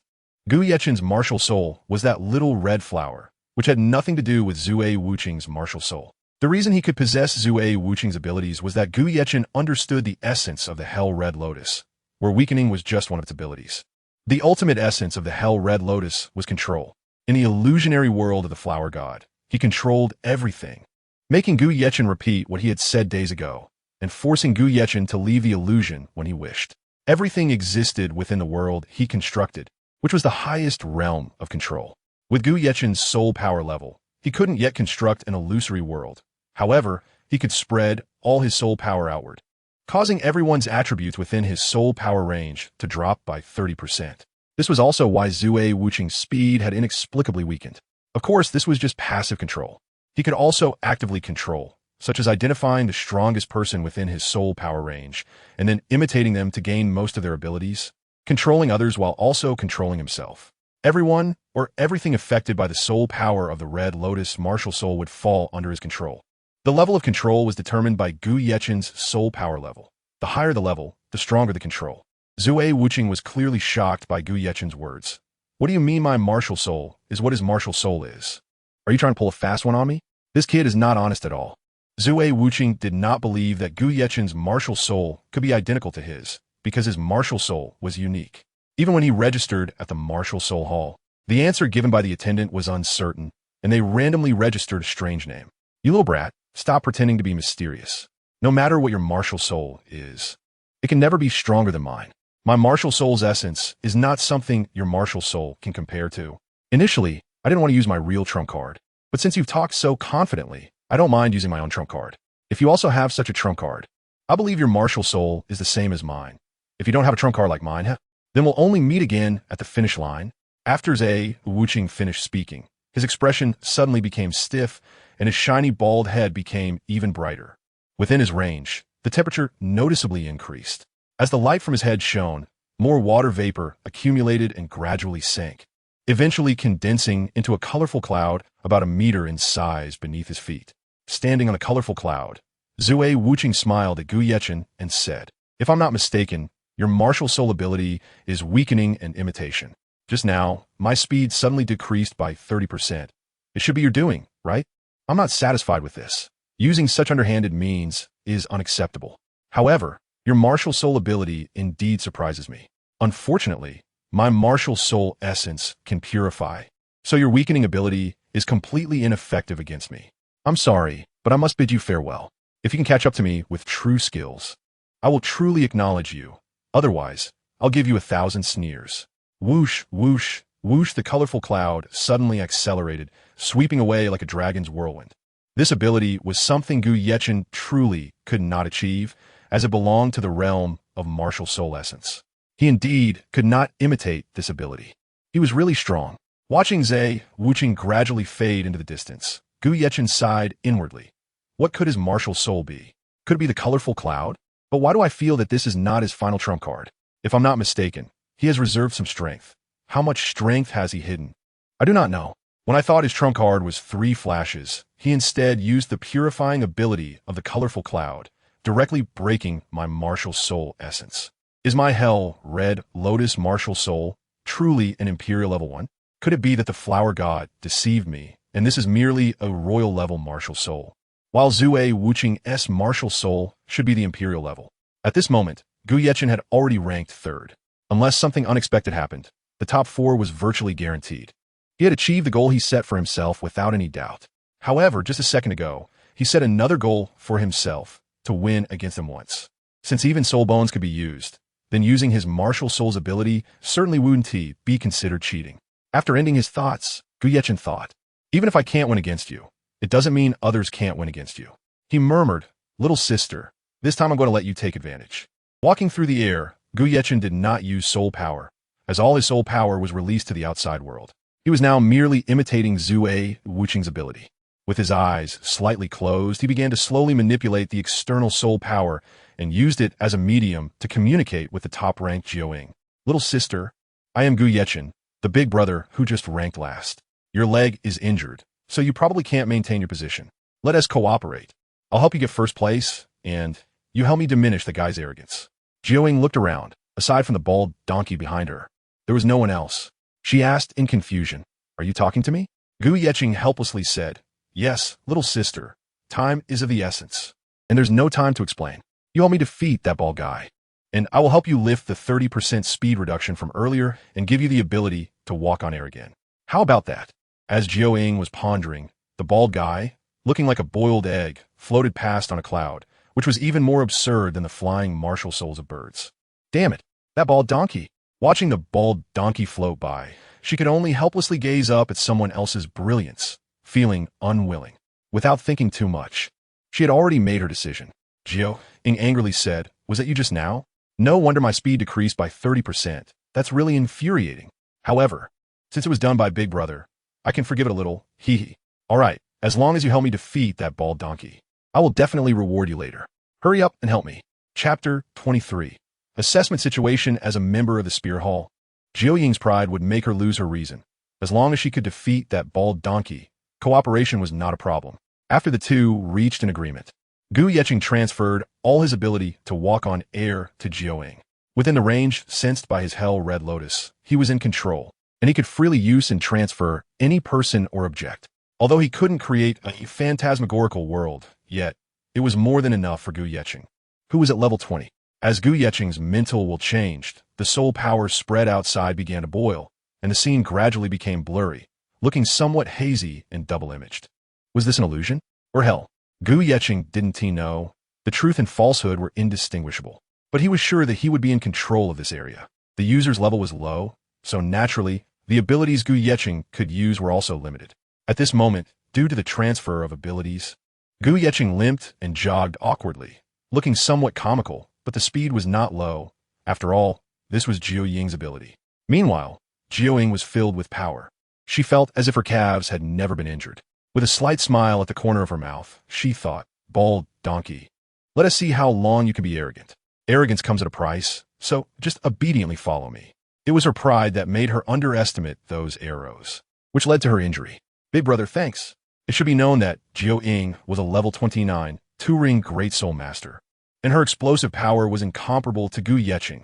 Gu Yechen's martial soul was that little red flower, which had nothing to do with Zue Wuqing's martial soul. The reason he could possess Zue Wuqing's abilities was that Gu Yechen understood the essence of the Hell Red Lotus, where weakening was just one of its abilities. The ultimate essence of the Hell Red Lotus was control. In the illusionary world of the flower god, he controlled everything, making Gu Yechen repeat what he had said days ago, and forcing Gu Yechen to leave the illusion when he wished. Everything existed within the world he constructed, which was the highest realm of control. With Gu Yechen's soul power level, he couldn't yet construct an illusory world. However, he could spread all his soul power outward, causing everyone's attributes within his soul power range to drop by 30%. This was also why Zue Wuqing's speed had inexplicably weakened. Of course, this was just passive control. He could also actively control, such as identifying the strongest person within his soul power range, and then imitating them to gain most of their abilities, controlling others while also controlling himself. Everyone or everything affected by the soul power of the Red Lotus martial soul would fall under his control. The level of control was determined by Gu Yechen's soul power level. The higher the level, the stronger the control. Zue Wuqing was clearly shocked by Gu Yechen's words. "What do you mean my martial soul is what his martial soul is? Are you trying to pull a fast one on me? This kid is not honest at all." Zue Wuqing did not believe that Gu Yechen's martial soul could be identical to his, because his martial soul was unique. Even when he registered at the Martial Soul Hall, the answer given by the attendant was uncertain, and they randomly registered a strange name. "You little brat, stop pretending to be mysterious. No matter what your martial soul is, it can never be stronger than mine. My martial soul's essence is not something your martial soul can compare to." Initially, I didn't want to use my real trump card, but since you've talked so confidently, I don't mind using my own trump card. If you also have such a trump card, I believe your martial soul is the same as mine. If you don't have a trump card like mine, then we'll only meet again at the finish line. After Zue Wuqing finished speaking, his expression suddenly became stiff, and his shiny bald head became even brighter. Within his range, the temperature noticeably increased. As the light from his head shone, more water vapor accumulated and gradually sank, eventually condensing into a colorful cloud about a meter in size beneath his feet. Standing on a colorful cloud, Zue Wuqing smiled at Gu Yechen and said, "If I'm not mistaken, your martial soul ability is weakening and imitation. Just now, my speed suddenly decreased by 30%. It should be your doing, right? I'm not satisfied with this. Using such underhanded means is unacceptable. However, your martial soul ability indeed surprises me. Unfortunately, my martial soul essence can purify, so your weakening ability is completely ineffective against me. I'm sorry, but I must bid you farewell. If you can catch up to me with true skills, I will truly acknowledge you. Otherwise, I'll give you 1,000 sneers." Whoosh, whoosh, whoosh, the colorful cloud suddenly accelerated, sweeping away like a dragon's whirlwind. This ability was something Gu Yechen truly could not achieve, as it belonged to the realm of martial soul essence. He indeed could not imitate this ability. He was really strong. Watching Zue Wuqing gradually fade into the distance, Gu Yechen sighed inwardly. What could his martial soul be? Could it be the colorful cloud? But why do I feel that this is not his final trump card? If I'm not mistaken, he has reserved some strength. How much strength has he hidden? I do not know. When I thought his trump card was 3 flashes, he instead used the purifying ability of the colorful cloud, directly breaking my martial soul essence. Is my hell, red, lotus martial soul, truly an imperial level 1? Could it be that the flower god deceived me, and this is merely a royal level martial soul, while Zue Wuqing's martial soul should be the imperial level? At this moment, Gu Yechen had already ranked 3rd. Unless something unexpected happened, the top 4 was virtually guaranteed. He had achieved the goal he set for himself without any doubt. However, just a second ago, he set another goal for himself, to win against him once. Since even soul bones could be used, then using his martial soul's ability certainly wouldn't be considered cheating. After ending his thoughts, Gu Yechen thought, even if I can't win against you, it doesn't mean others can't win against you. He murmured, little sister, this time I'm going to let you take advantage. Walking through the air, Gu Yechen did not use soul power, as all his soul power was released to the outside world. He was now merely imitating Zue Wuqing's ability. With his eyes slightly closed, he began to slowly manipulate the external soul power and used it as a medium to communicate with the top-ranked Jiuying. Little sister, I am Gu Yechen, the big brother who just ranked last. Your leg is injured, so you probably can't maintain your position. Let us cooperate. I'll help you get first place, and you help me diminish the guy's arrogance. Jiuying looked around. Aside from the bald donkey behind her, there was no one else. She asked in confusion, are you talking to me? Gu Yechen helplessly said, yes, little sister. Time is of the essence, and there's no time to explain. You help me defeat that bald guy, and I will help you lift the 30% speed reduction from earlier and give you the ability to walk on air again. How about that? As Jiuying was pondering, the bald guy, looking like a boiled egg, floated past on a cloud, which was even more absurd than the flying martial souls of birds. Damn it, that bald donkey. Watching the bald donkey float by, she could only helplessly gaze up at someone else's brilliance, feeling unwilling. Without thinking too much, she had already made her decision. Jiuying angrily said, was that you just now? No wonder my speed decreased by 30%. That's really infuriating. However, since it was done by Big Brother, I can forgive it a little, hee. All right, as long as you help me defeat that bald donkey, I will definitely reward you later. Hurry up and help me. Chapter 23. Assessment situation as a member of the Spear Hall. Jiuying's pride would make her lose her reason. As long as she could defeat that bald donkey, cooperation was not a problem. After the two reached an agreement, Gu Yechen transferred all his ability to walk on air to Jiuying. Within the range sensed by his Hell Red Lotus, he was in control, and he could freely use and transfer any person or object. Although he couldn't create a phantasmagorical world, yet it was more than enough for Gu Yechen, who was at level 20. As Gu Yecheng's mental will changed, the soul power spread outside began to boil, and the scene gradually became blurry, looking somewhat hazy and double-imaged. Was this an illusion? Or hell? Gu Yechen didn't he know? The truth and falsehood were indistinguishable, but he was sure that he would be in control of this area. The user's level was low, so naturally, the abilities Gu Yechen could use were also limited. At this moment, due to the transfer of abilities, Gu Yechen limped and jogged awkwardly, looking somewhat comical, but the speed was not low. After all, this was Jiuying's ability. Meanwhile, Jiuying was filled with power. She felt as if her calves had never been injured. With a slight smile at the corner of her mouth, she thought, bald donkey, let us see how long you can be arrogant. Arrogance comes at a price, so just obediently follow me. It was her pride that made her underestimate those arrows, which led to her injury. Big brother, thanks. It should be known that Jiuying was a level 29, 2-ring Great Soul Master, and her explosive power was incomparable to Gu Yechen,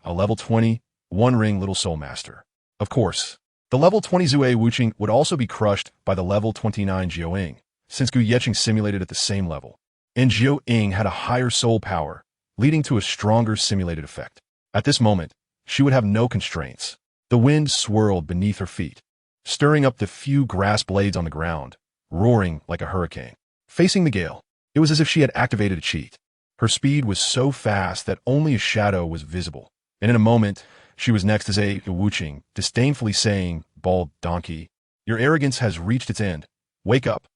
a level 20, 1-ring Little Soul Master. Of course, the level 20 Zue Wuqing would also be crushed by the level 29 Jiuying, since Gu Yechen simulated at the same level, and Jiuying had a higher soul power, leading to a stronger simulated effect. At this moment, she would have no constraints. The wind swirled beneath her feet, stirring up the few grass blades on the ground, roaring like a hurricane. Facing the gale, it was as if she had activated a cheat. Her speed was so fast that only a shadow was visible, and in a moment, she was next to Zue Wuqing, disdainfully saying, bald donkey, your arrogance has reached its end. Wake up.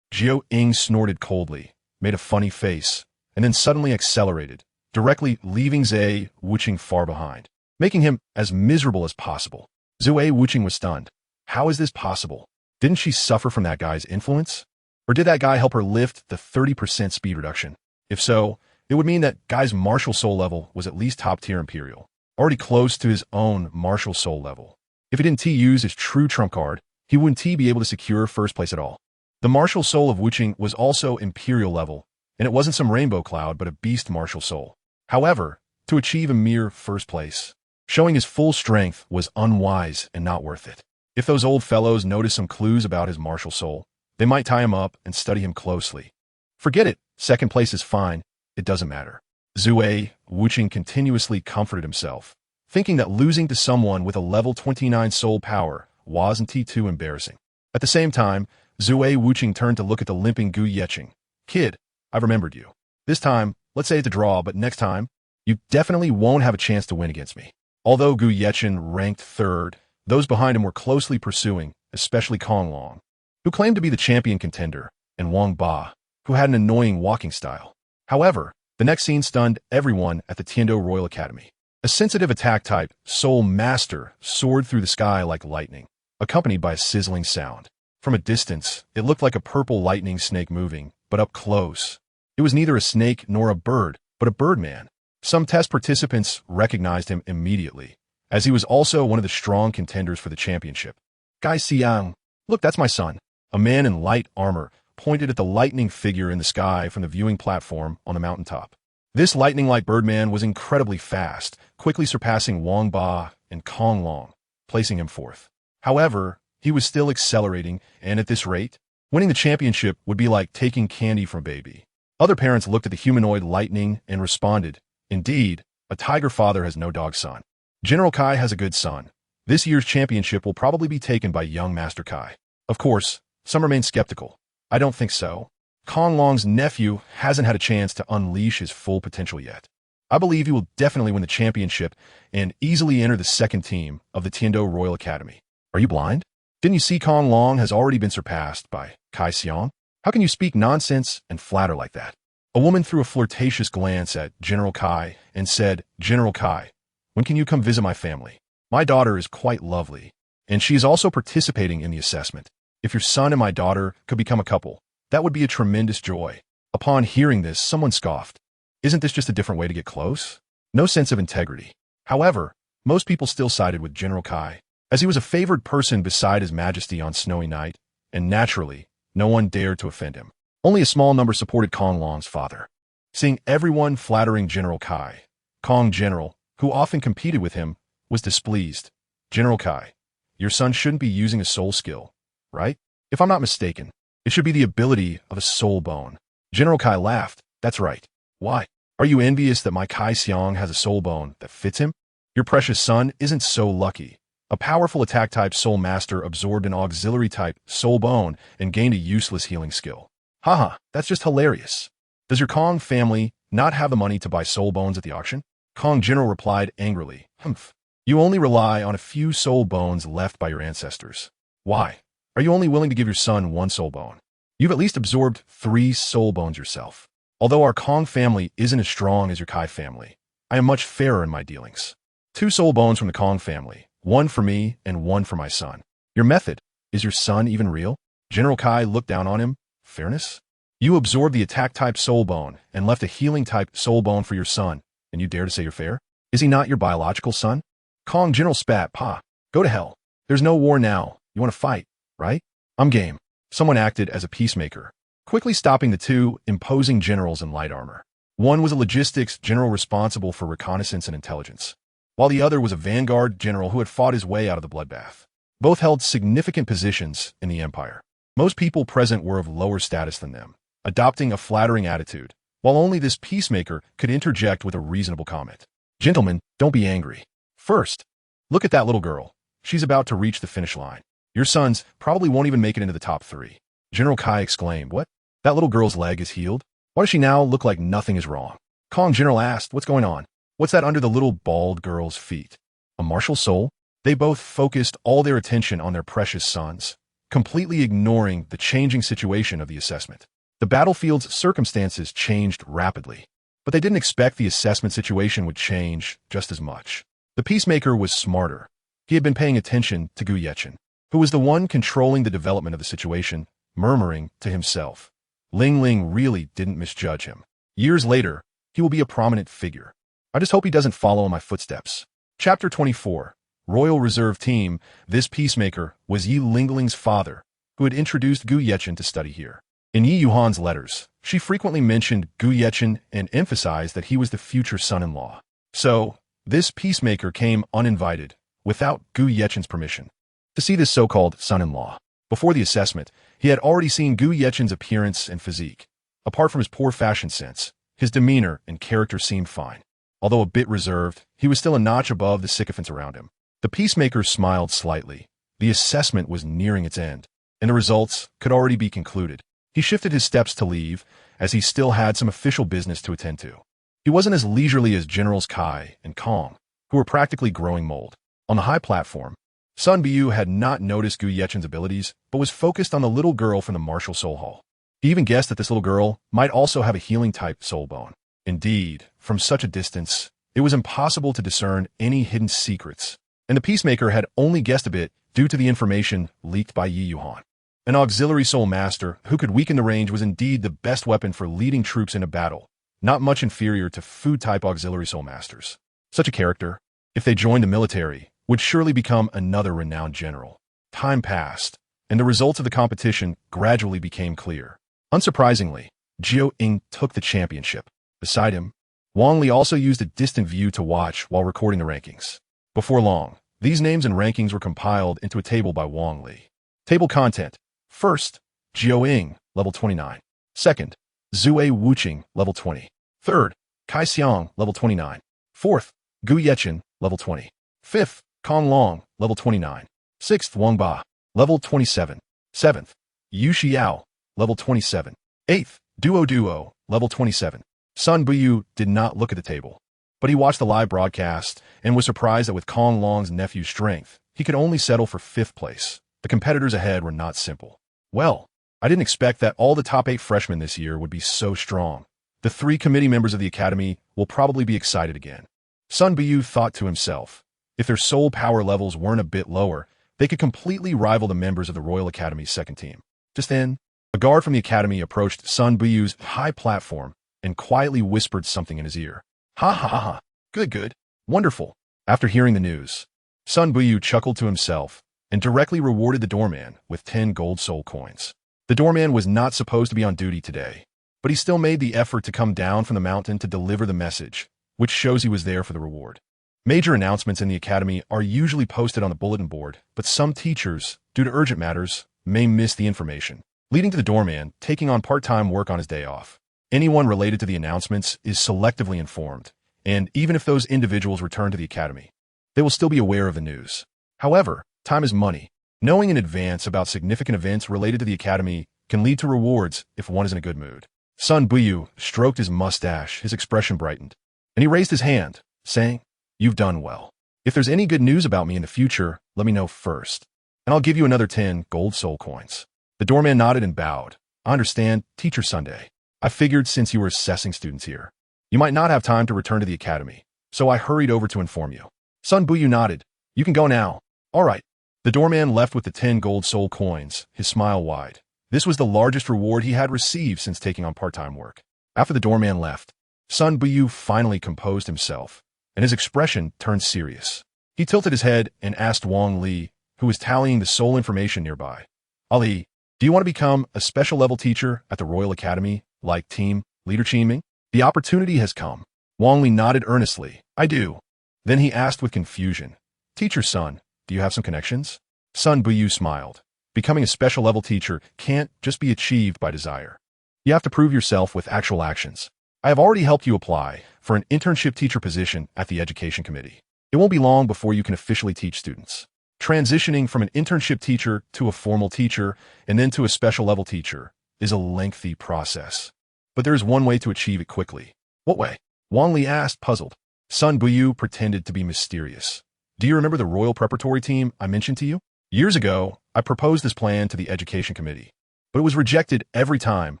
Jiuying snorted coldly, made a funny face, and then suddenly accelerated, directly leaving Zue Wuqing far behind, making him as miserable as possible. Zue Wuqing was stunned. How is this possible? Didn't she suffer from that guy's influence? Or did that guy help her lift the 30% speed reduction? If so, it would mean that Guy's martial soul level was at least top-tier Imperial, already close to his own martial soul level. If he didn't use his true trump card, he wouldn't be able to secure first place at all. The martial soul of Wuqing was also Imperial level, and it wasn't some rainbow cloud but a beast martial soul. However, to achieve a mere first place. Showing his full strength was unwise and not worth it. If those old fellows noticed some clues about his martial soul, they might tie him up and study him closely. Forget it, second place is fine, it doesn't matter. Zue Wuqing continuously comforted himself, thinking that losing to someone with a level 29 soul power wasn't too embarrassing. At the same time, Zue Wuqing turned to look at the limping Gu Yeqing. Kid, I've remembered you. This time, let's say it's a draw, but next time, you definitely won't have a chance to win against me. Although Gu Yeqing ranked third, those behind him were closely pursuing, especially Kong Long, who claimed to be the champion contender, and Wang Ba, who had an annoying walking style. However, the next scene stunned everyone at the Tiando Royal Academy. A sensitive attack type, Soul Master, soared through the sky like lightning, accompanied by a sizzling sound. From a distance, it looked like a purple lightning snake moving, but up close, it was neither a snake nor a bird, but a birdman. Some test participants recognized him immediately, as he was also one of the strong contenders for the championship. Gai Xiang, look, that's my son. A man in light armor pointed at the lightning figure in the sky from the viewing platform on the mountaintop. This lightning-like birdman was incredibly fast, quickly surpassing Wang Ba and Kong Long, placing him fourth. However, he was still accelerating, and at this rate, winning the championship would be like taking candy from a baby. Other parents looked at the humanoid lightning and responded, indeed, a tiger father has no dog son. General Kai has a good son. This year's championship will probably be taken by young Master Kai. Of course, some remain skeptical. I don't think so. Kong Long's nephew hasn't had a chance to unleash his full potential yet. I believe he will definitely win the championship and easily enter the second team of the Tiando Royal Academy. Are you blind? Didn't you see Kong Long has already been surpassed by Kai Xiang? How can you speak nonsense and flatter like that? A woman threw a flirtatious glance at General Kai and said, General Kai, when can you come visit my family? My daughter is quite lovely, and she is also participating in the assessment. If your son and my daughter could become a couple, that would be a tremendous joy. Upon hearing this, someone scoffed. Isn't this just a different way to get close? No sense of integrity. However, most people still sided with General Kai, as he was a favored person beside His Majesty on snowy night, and naturally, no one dared to offend him. Only a small number supported Kong Long's father. Seeing everyone flattering General Kai, Kong General, who often competed with him, was displeased. General Kai, your son shouldn't be using a soul skill, right? If I'm not mistaken, it should be the ability of a soul bone. General Kai laughed. That's right. Why? Are you envious that my Kai Xiang has a soul bone that fits him? Your precious son isn't so lucky. A powerful attack-type soul master absorbed an auxiliary-type soul bone and gained a useless healing skill. Haha, that's just hilarious. Does your Kong family not have the money to buy soul bones at the auction? Kong General replied angrily. Humph. You only rely on a few soul bones left by your ancestors. Why? Are you only willing to give your son one soul bone? You've at least absorbed 3 soul bones yourself. Although our Kong family isn't as strong as your Kai family, I am much fairer in my dealings. 2 soul bones from the Kong family, 1 for me and 1 for my son. Your method, is your son even real? General Kai looked down on him. Fairness? You absorbed the attack-type soul bone and left a healing-type soul bone for your son, and you dare to say you're fair? Is he not your biological son? Kong General spat. Pa, go to hell. There's no war now. You want to fight, right? I'm game. Someone acted as a peacemaker, quickly stopping the 2 imposing generals in light armor. One was a logistics general responsible for reconnaissance and intelligence, while the other was a vanguard general who had fought his way out of the bloodbath. Both held significant positions in the empire. Most people present were of lower status than them, adopting a flattering attitude, while only this peacemaker could interject with a reasonable comment. Gentlemen, don't be angry. First, look at that little girl. She's about to reach the finish line. Your sons probably won't even make it into the top 3. General Kai exclaimed, What? That little girl's leg is healed? Why does she now look like nothing is wrong? Kong General asked, What's going on? What's that under the little bald girl's feet? A martial soul? They both focused all their attention on their precious sons, completely ignoring the changing situation of the assessment. The battlefield's circumstances changed rapidly, but they didn't expect the assessment situation would change just as much. The peacemaker was smarter. He had been paying attention to Gu Yeqing, who was the one controlling the development of the situation, murmuring to himself. Ling Ling really didn't misjudge him. Years later, he will be a prominent figure. I just hope he doesn't follow in my footsteps. Chapter 24. Royal Reserve Team. This peacemaker was Yi Lingling's father, who had introduced Gu Yeqing to study here. In Yi Yuhan's letters, she frequently mentioned Gu Yeqing and emphasized that he was the future son-in-law. So, this peacemaker came uninvited, without Gu Yechen's permission, to see this so-called son-in-law. Before the assessment, he had already seen Gu Yechen's appearance and physique. Apart from his poor fashion sense, his demeanor and character seemed fine. Although a bit reserved, he was still a notch above the sycophants around him. The peacemaker smiled slightly. The assessment was nearing its end, and the results could already be concluded. He shifted his steps to leave, as he still had some official business to attend to. He wasn't as leisurely as Generals Kai and Kong, who were practically growing mold. On the high platform, Sun Bu had not noticed Gu Yechen's abilities, but was focused on the little girl from the martial soul hall. He even guessed that this little girl might also have a healing-type soul bone. Indeed, from such a distance, it was impossible to discern any hidden secrets, and the peacemaker had only guessed a bit due to the information leaked by Yi Yuhan. An auxiliary soul master who could weaken the range was indeed the best weapon for leading troops in a battle, not much inferior to food-type auxiliary soul masters. Such a character, if they joined the military, would surely become another renowned general. Time passed, and the results of the competition gradually became clear. Unsurprisingly, Jiao Ying took the championship. Beside him, Wang Li also used a distant view to watch while recording the rankings. Before long, these names and rankings were compiled into a table by Wang Li. Table content. First, Jiao Ying, level 29. Second, Zue Wuqing, level 20. Third, Kai Xiang, level 29. Fourth, Gu Yechen, level 20. Fifth, Kong Long, level 29. Sixth, Wang Ba, level 27. Seventh, Yu Xiao, level 27. Eighth, Douluo, level 27. Sun Bu did not look at the table, but he watched the live broadcast and was surprised that with Kong Long's nephew's strength, he could only settle for 5th place. The competitors ahead were not simple. Well, I didn't expect that all the top 8 freshmen this year would be so strong. The 3 committee members of the academy will probably be excited again. Sun Bu thought to himself, if their soul power levels weren't a bit lower, they could completely rival the members of the Royal Academy's second team. Just then, a guard from the academy approached Sun Bu's high platform and quietly whispered something in his ear. Ha ha ha ha. Good. Wonderful. After hearing the news, Sun Bu chuckled to himself and directly rewarded the doorman with 10 gold soul coins. The doorman was not supposed to be on duty today, but he still made the effort to come down from the mountain to deliver the message, which shows he was there for the reward. Major announcements in the academy are usually posted on the bulletin board, but some teachers, due to urgent matters, may miss the information, leading to the doorman taking on part-time work on his day off. Anyone related to the announcements is selectively informed, and even if those individuals return to the academy, they will still be aware of the news. However, time is money. Knowing in advance about significant events related to the academy can lead to rewards if one is in a good mood. Sun Bu stroked his mustache, his expression brightened, and he raised his hand, saying, "You've done well. If there's any good news about me in the future, let me know first, and I'll give you another 10 gold soul coins." The doorman nodded and bowed. "I understand, Teacher Sunday. I figured since you were assessing students here, you might not have time to return to the academy, so I hurried over to inform you." Sun Bu nodded. "You can go now." "All right." The doorman left with the 10 gold soul coins, his smile wide. This was the largest reward he had received since taking on part-time work. After the doorman left, Sun Bu finally composed himself, and his expression turned serious. He tilted his head and asked Wang Li, who was tallying the soul information nearby, "Ali, do you want to become a special level teacher at the Royal Academy, like Team Leader Qingming?" "The opportunity has come." Wang Li nodded earnestly. "I do." Then he asked with confusion, "Teacher Sun, do you have some connections?" Sun Bu smiled. Becoming a special level teacher can't just be achieved by desire. You have to prove yourself with actual actions. I have already helped you apply for an internship teacher position at the Education Committee. It won't be long before you can officially teach students. Transitioning from an internship teacher to a formal teacher and then to a special level teacher is a lengthy process. But there is one way to achieve it quickly. "What way?" Wang Li asked, puzzled. Sun Bu pretended to be mysterious. "Do you remember the Royal Preparatory Team I mentioned to you? Years ago, I proposed this plan to the Education Committee, but it was rejected every time,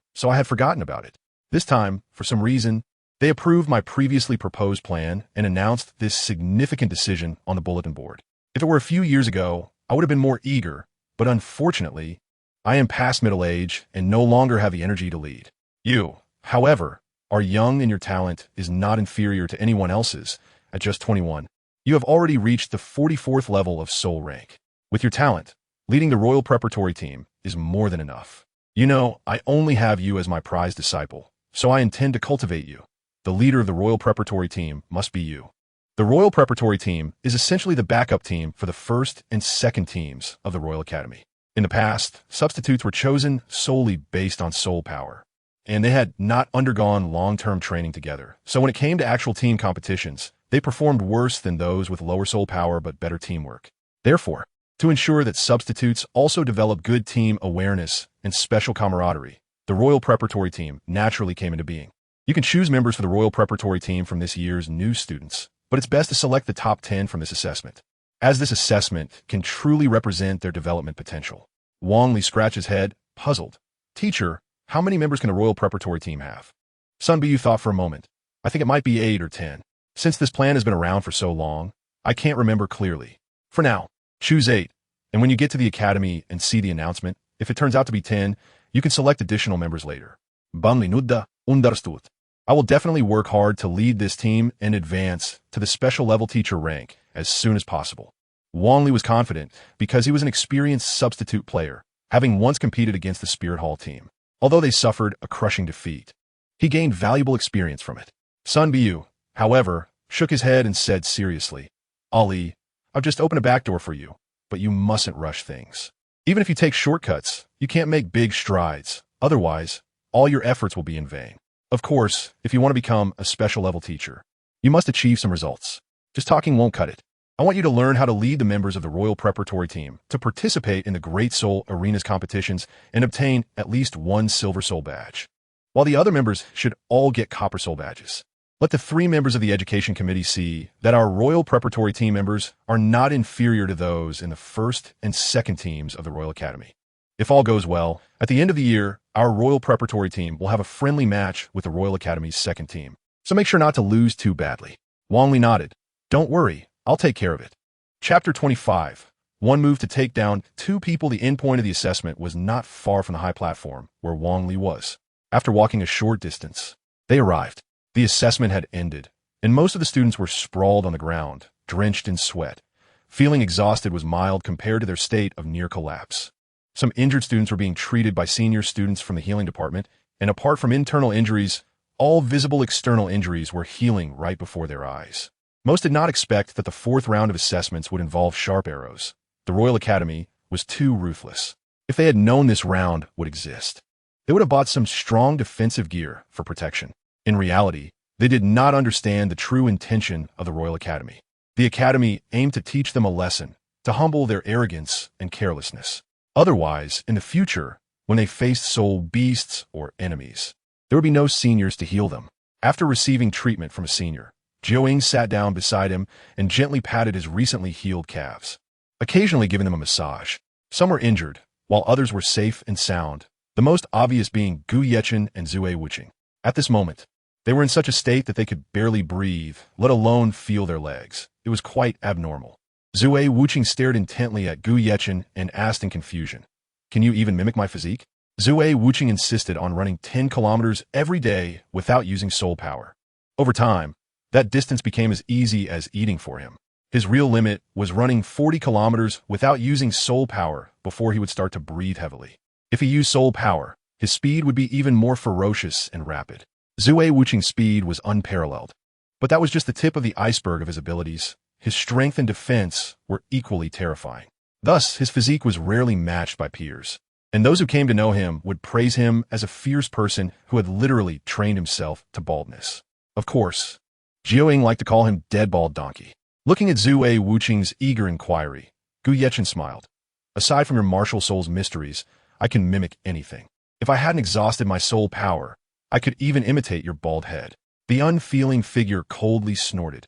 so I had forgotten about it. This time, for some reason, they approved my previously proposed plan and announced this significant decision on the bulletin board. If it were a few years ago, I would have been more eager, but unfortunately, I am past middle age and no longer have the energy to lead. You, however, are young and your talent is not inferior to anyone else's. At just 21, you have already reached the 44th level of soul rank. With your talent, leading the Royal Preparatory Team is more than enough. You know, I only have you as my prized disciple, so I intend to cultivate you. The leader of the Royal Preparatory Team must be you." The Royal Preparatory Team is essentially the backup team for the first and second teams of the Royal Academy. In the past, substitutes were chosen solely based on soul power, and they had not undergone long-term training together. So when it came to actual team competitions, they performed worse than those with lower soul power but better teamwork. Therefore, to ensure that substitutes also develop good team awareness and special camaraderie, the Royal Preparatory Team naturally came into being. You can choose members for the Royal Preparatory Team from this year's new students, but it's best to select the top 10 from this assessment, as this assessment can truly represent their development potential. Wang Li scratched his head, puzzled. Teacher, how many members can a Royal Preparatory Team have? Sun Bu thought for a moment. I think it might be 8 or 10. Since this plan has been around for so long, I can't remember clearly. For now, choose 8, and when you get to the academy and see the announcement, if it turns out to be 10, you can select additional members later. Banli Nudda, understood. I will definitely work hard to lead this team and advance to the special level teacher rank as soon as possible. Wang Li was confident because he was an experienced substitute player, having once competed against the Spirit Hall team. Although they suffered a crushing defeat, he gained valuable experience from it. Sun Bu, however, shook his head and said seriously, Ali, I've just opened a back door for you, but you mustn't rush things. Even if you take shortcuts, you can't make big strides. Otherwise, all your efforts will be in vain. Of course, if you want to become a special level teacher, you must achieve some results. Just talking won't cut it. I want you to learn how to lead the members of the Royal Preparatory Team to participate in the Great Soul Arenas competitions and obtain at least 1 Silver Soul badge, while the other members should all get Copper Soul badges. Let the 3 members of the Education Committee see that our Royal Preparatory Team members are not inferior to those in the first and second teams of the Royal Academy. If all goes well, at the end of the year, our Royal Preparatory Team will have a friendly match with the Royal Academy's second team. So make sure not to lose too badly. Wang Li nodded. Don't worry, I'll take care of it. Chapter 25. One move to take down 2 people. The endpoint of the assessment was not far from the high platform where Wang Li was. After walking a short distance, they arrived. The assessment had ended, and most of the students were sprawled on the ground, drenched in sweat. Feeling exhausted was mild compared to their state of near collapse. Some injured students were being treated by senior students from the healing department, and apart from internal injuries, all visible external injuries were healing right before their eyes. Most did not expect that the 4th round of assessments would involve sharp arrows. The Royal Academy was too ruthless. If they had known this round would exist, they would have bought some strong defensive gear for protection. In reality, they did not understand the true intention of the Royal Academy. The Academy aimed to teach them a lesson, to humble their arrogance and carelessness. Otherwise, in the future, when they faced soul beasts or enemies, there would be no seniors to heal them. After receiving treatment from a senior, Jiaoying sat down beside him and gently patted his recently healed calves, occasionally giving them a massage. Some were injured, while others were safe and sound, the most obvious being Gu Yechen and Zue Wuqing. At this moment, they were in such a state that they could barely breathe, let alone feel their legs. It was quite abnormal. Zue Wuqing stared intently at Gu Yechen and asked in confusion, "Can you even mimic my physique?" Zue Wuqing insisted on running 10 kilometers every day without using soul power. Over time, that distance became as easy as eating for him. His real limit was running 40 kilometers without using soul power before he would start to breathe heavily. If he used soul power, his speed would be even more ferocious and rapid. Zue Wuqing's speed was unparalleled. But that was just the tip of the iceberg of his abilities. His strength and defense were equally terrifying. Thus, his physique was rarely matched by peers, and those who came to know him would praise him as a fierce person who had literally trained himself to baldness. Of course, Jiaoying liked to call him Dead Bald Donkey. Looking at Zue Wuqing's eager inquiry, Gu Yechen smiled. Aside from your martial soul's mysteries, I can mimic anything. If I hadn't exhausted my soul power, I could even imitate your bald head. The unfeeling figure coldly snorted.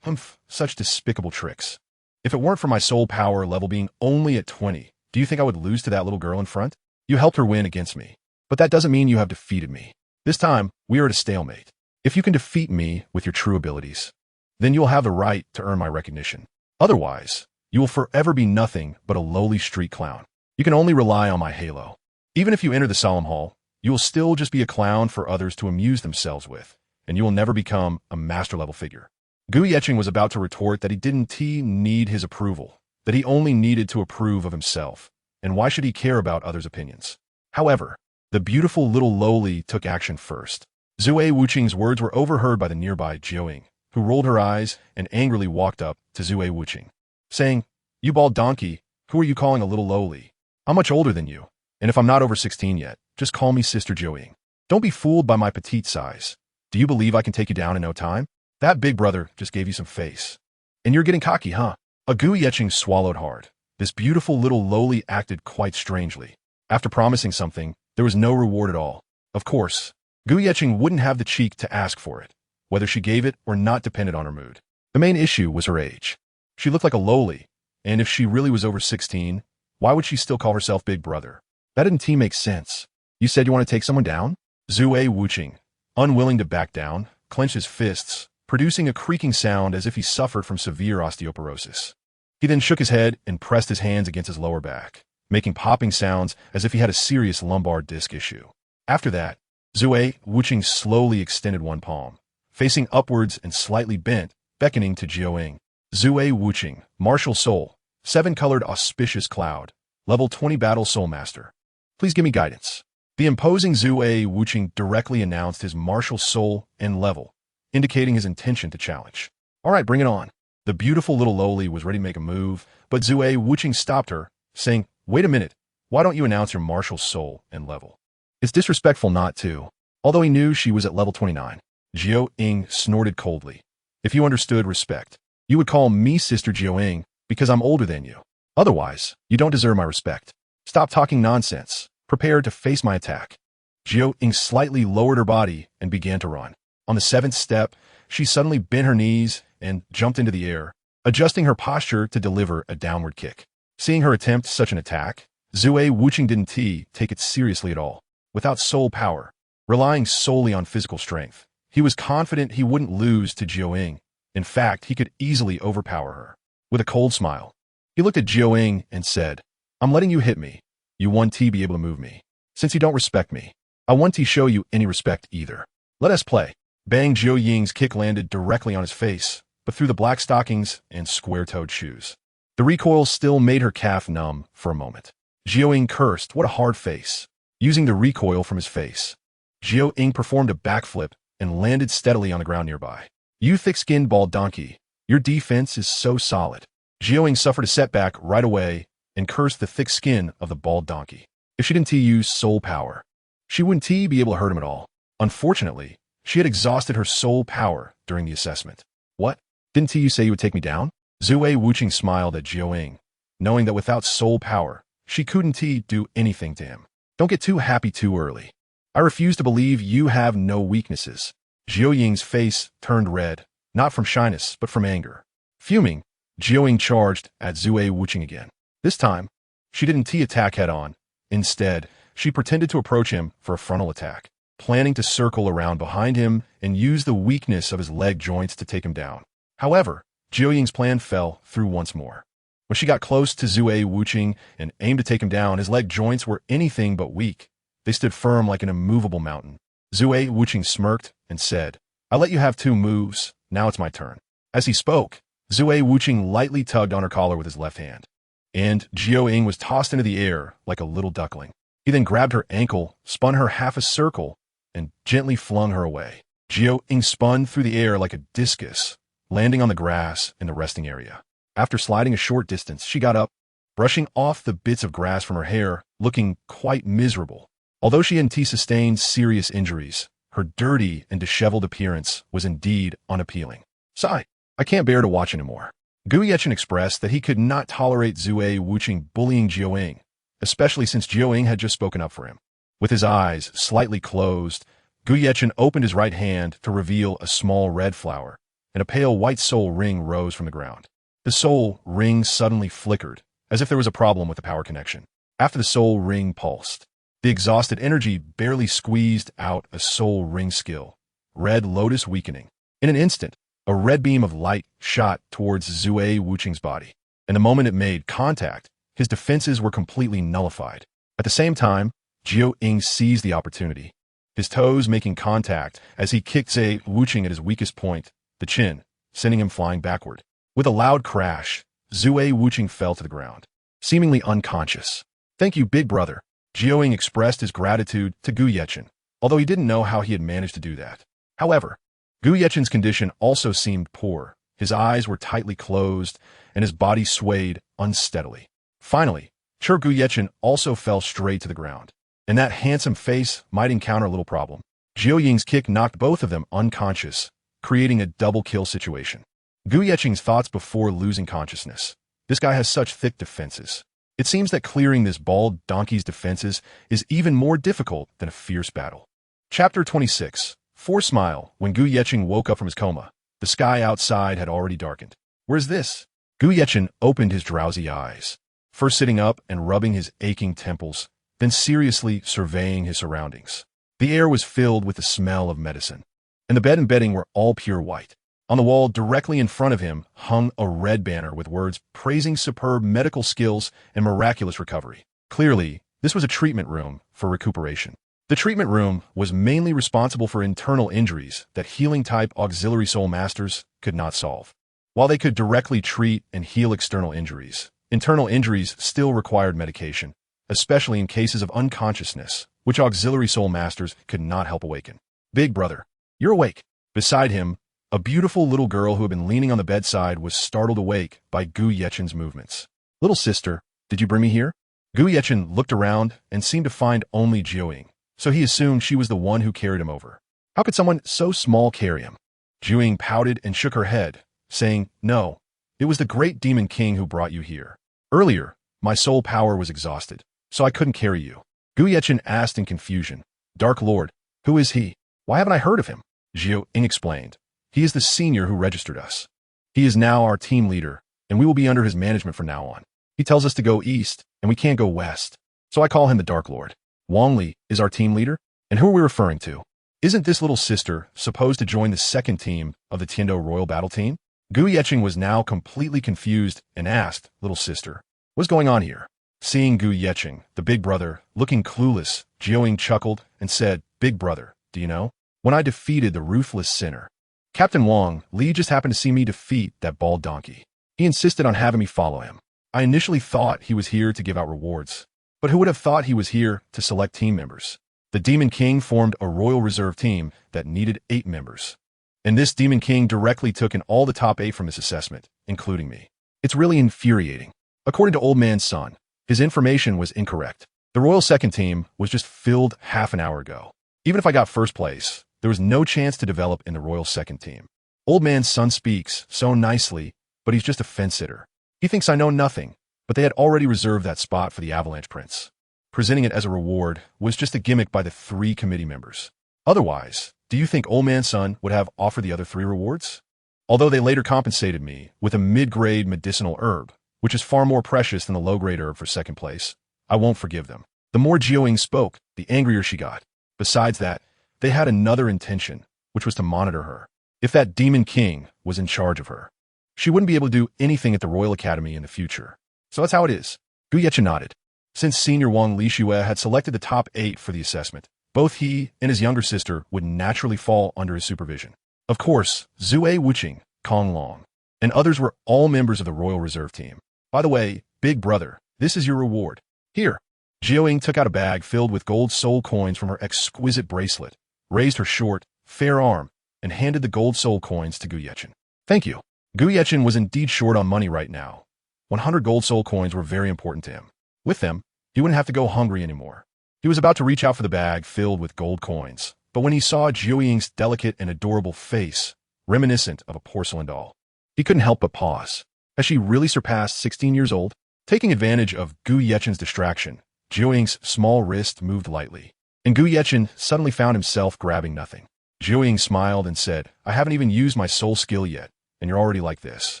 Humph, such despicable tricks. If it weren't for my soul power level being only at 20, do you think I would lose to that little girl in front? You helped her win against me, but that doesn't mean you have defeated me. This time, we are at a stalemate. If you can defeat me with your true abilities, then you will have the right to earn my recognition. Otherwise, you will forever be nothing but a lowly street clown. You can only rely on my halo. Even if you enter the Solemn Hall, you will still just be a clown for others to amuse themselves with, and you will never become a master-level figure. Gu Yechen was about to retort that he didn't need his approval, that he only needed to approve of himself, and why should he care about others' opinions? However, the beautiful little lowly took action first. Zue Wuqing's words were overheard by the nearby Jiaoying, who rolled her eyes and angrily walked up to Zue Wuqing, saying, "You bald donkey, who are you calling a little lowly? I'm much older than you, and if I'm not over 16 yet, just call me Sister Jiuying. Don't be fooled by my petite size. Do you believe I can take you down in no time? That big brother just gave you some face. And you're getting cocky, huh?" A Gu Yecheng swallowed hard. This beautiful little lowly acted quite strangely. After promising something, there was no reward at all. Of course, Gu Yecheng wouldn't have the cheek to ask for it. Whether she gave it or not depended on her mood. The main issue was her age. She looked like a lowly, and if she really was over 16, why would she still call herself Big Brother? That didn't make sense. You said you want to take someone down? Zue Wuqing, unwilling to back down, clenched his fists, producing a creaking sound as if he suffered from severe osteoporosis. He then shook his head and pressed his hands against his lower back, making popping sounds as if he had a serious lumbar disc issue. After that, Zue Wuqing slowly extended one palm, facing upwards and slightly bent, beckoning to Jiuying. Zue Wuqing, Martial Soul, 7-colored auspicious cloud, level 20 battle soul master. Please give me guidance. The imposing Zue Wuqing directly announced his martial soul and level, indicating his intention to challenge. All right, bring it on. The beautiful little lowly was ready to make a move, but Zue Wuqing stopped her, saying, "Wait a minute, why don't you announce your martial soul and level? It's disrespectful not to." Although he knew she was at level 29, Jiuying snorted coldly. "If you understood respect, you would call me Sister Jiuying because I'm older than you. Otherwise, you don't deserve my respect. Stop talking nonsense. Prepare to face my attack." Jiuying slightly lowered her body and began to run. On the 7th step, she suddenly bent her knees and jumped into the air, adjusting her posture to deliver a downward kick. Seeing her attempt such an attack, Zue Wuqing didn't take it seriously at all. Without soul power, relying solely on physical strength, he was confident he wouldn't lose to Jiuying. In fact, he could easily overpower her. With a cold smile, he looked at Jiuying and said, "I'm letting you hit me. You won't be able to move me. Since you don't respect me, I won't show you any respect either. Let us play." Bang! Jiuying's kick landed directly on his face, but through the black stockings and square-toed shoes. The recoil still made her calf numb for a moment. Jiuying cursed, "What a hard face." Using the recoil from his face, Jiuying performed a backflip and landed steadily on the ground nearby. "You thick-skinned bald donkey, your defense is so solid." Jiuying suffered a setback right away and cursed the thick skin of the bald donkey. If she didn't use soul power, she wouldn't be able to hurt him at all. Unfortunately, she had exhausted her soul power during the assessment. "What? Didn't you say you would take me down?" Zue Wuqing smiled at Jiuying, knowing that without soul power, she couldn't do anything to him. "Don't get too happy too early. I refuse to believe you have no weaknesses." Jiuying's face turned red, not from shyness, but from anger. Fuming, Jiuying charged at Zue Wuqing again. This time, she didn't attack head-on. Instead, she pretended to approach him for a frontal attack, planning to circle around behind him and use the weakness of his leg joints to take him down. However, Jiuying's plan fell through once more. When she got close to Zue Wuqing and aimed to take him down, his leg joints were anything but weak. They stood firm like an immovable mountain. Zue Wuqing smirked and said, "I let you have 2 moves, now it's my turn." As he spoke, Zue Wuqing lightly tugged on her collar with his left hand, and Jiuying was tossed into the air like a little duckling. He then grabbed her ankle, spun her half a circle, and gently flung her away. Jiuying spun through the air like a discus, landing on the grass in the resting area. After sliding a short distance, she got up, brushing off the bits of grass from her hair, looking quite miserable. Although she hadn't sustained serious injuries, her dirty and disheveled appearance was indeed unappealing. "Sigh, I can't bear to watch anymore." Gu Yecheng expressed that he could not tolerate Zue Wuqing bullying Jiuying, especially since Jiuying had just spoken up for him. With his eyes slightly closed, Gu Yecheng opened his right hand to reveal a small red flower, and a pale white soul ring rose from the ground. The soul ring suddenly flickered, as if there was a problem with the power connection. After the soul ring pulsed, the exhausted energy barely squeezed out a soul ring skill, Red Lotus Weakening. In an instant, a red beam of light shot towards Zue Wuqing's body, and the moment it made contact, his defenses were completely nullified. At the same time, Jiuying seized the opportunity, his toes making contact as he kicked Zue Wuqing at his weakest point, the chin, sending him flying backward. With a loud crash, Zue Wuqing fell to the ground, seemingly unconscious. "Thank you, big brother." Jiuying expressed his gratitude to Gu Yecheng, although he didn't know how he had managed to do that. However, Gu Yechen's condition also seemed poor. His eyes were tightly closed, and his body swayed unsteadily. Finally, Gu Yechen also fell straight to the ground, and that handsome face might encounter a little problem. Jiao Ying's kick knocked both of them unconscious, creating a double-kill situation. Gu Yecheng's thoughts before losing consciousness. This guy has such thick defenses. It seems that clearing this bald donkey's defenses is even more difficult than a fierce battle. Chapter 26. For smile. When Gu Yecheng woke up from his coma, the sky outside had already darkened. Where's this? Gu Yechen opened his drowsy eyes, first sitting up and rubbing his aching temples, then seriously surveying his surroundings. The air was filled with the smell of medicine, and the bed and bedding were all pure white. On the wall directly in front of him hung a red banner with words praising superb medical skills and miraculous recovery. Clearly, this was a treatment room for recuperation. The treatment room was mainly responsible for internal injuries that healing-type auxiliary soul masters could not solve. While they could directly treat and heal external injuries, internal injuries still required medication, especially in cases of unconsciousness, which auxiliary soul masters could not help awaken. Big brother, you're awake. Beside him, a beautiful little girl who had been leaning on the bedside was startled awake by Gu Yechen's movements. Little sister, did you bring me here? Gu Yechen looked around and seemed to find only Jiao Ying, so he assumed she was the one who carried him over. How could someone so small carry him? Jiao Ying pouted and shook her head, saying, No, it was the great demon king who brought you here. Earlier, my soul power was exhausted, so I couldn't carry you. Gu Yechen asked in confusion, Dark Lord, who is he? Why haven't I heard of him? Jiao Ying explained. He is the senior who registered us. He is now our team leader, and we will be under his management from now on. He tells us to go east, and we can't go west, so I call him the Dark Lord. Wang Li is our team leader, and who are we referring to? Isn't this little sister supposed to join the second team of the Tiando Royal Battle Team? Gu Yecheng was now completely confused and asked, Little sister, what's going on here? Seeing Gu Yecheng, the big brother, looking clueless, Jiao Ying chuckled and said, Big brother, do you know? When I defeated the ruthless sinner, Captain Wang Li just happened to see me defeat that bald donkey. He insisted on having me follow him. I initially thought he was here to give out rewards, but who would have thought he was here to select team members? The Demon King formed a Royal Reserve team that needed 8 members. And this Demon King directly took in all the top 8 from this assessment, including me. It's really infuriating. According to Old Man's son, his information was incorrect. The Royal Second Team was just filled half an hour ago. Even if I got first place, there was no chance to develop in the Royal Second Team. Old Man's son speaks so nicely, but he's just a fence-sitter. He thinks I know nothing, but they had already reserved that spot for the Avalanche Prince. Presenting it as a reward was just a gimmick by the 3 committee members. Otherwise, do you think Old Man's son would have offered the other 3 rewards? Although they later compensated me with a mid-grade medicinal herb, which is far more precious than the low-grade herb for second place, I won't forgive them. The more Jiao Ying spoke, the angrier she got. Besides that, they had another intention, which was to monitor her. If that Demon King was in charge of her, she wouldn't be able to do anything at the Royal Academy in the future. So that's how it is. Gu Yechen nodded. Since Senior Wang Lishue had selected the top 8 for the assessment, both he and his younger sister would naturally fall under his supervision. Of course, Zue Wuqing, Kong Long, and others were all members of the Royal Reserve Team. By the way, big brother, this is your reward. Here. Jiao Ying took out a bag filled with gold soul coins from her exquisite bracelet, raised her short, fair arm, and handed the gold soul coins to Gu Yechen. Thank you. Gu Yechen was indeed short on money right now. 100 gold soul coins were very important to him. With them, he wouldn't have to go hungry anymore. He was about to reach out for the bag filled with gold coins, but when he saw Jiao Ying's delicate and adorable face, reminiscent of a porcelain doll, he couldn't help but pause. Has she really surpassed 16 years old? Taking advantage of Gu Yechen's distraction, Jiao Ying's small wrist moved lightly, and Gu Yechen suddenly found himself grabbing nothing. Jiao Ying smiled and said, I haven't even used my soul skill yet, and you're already like this.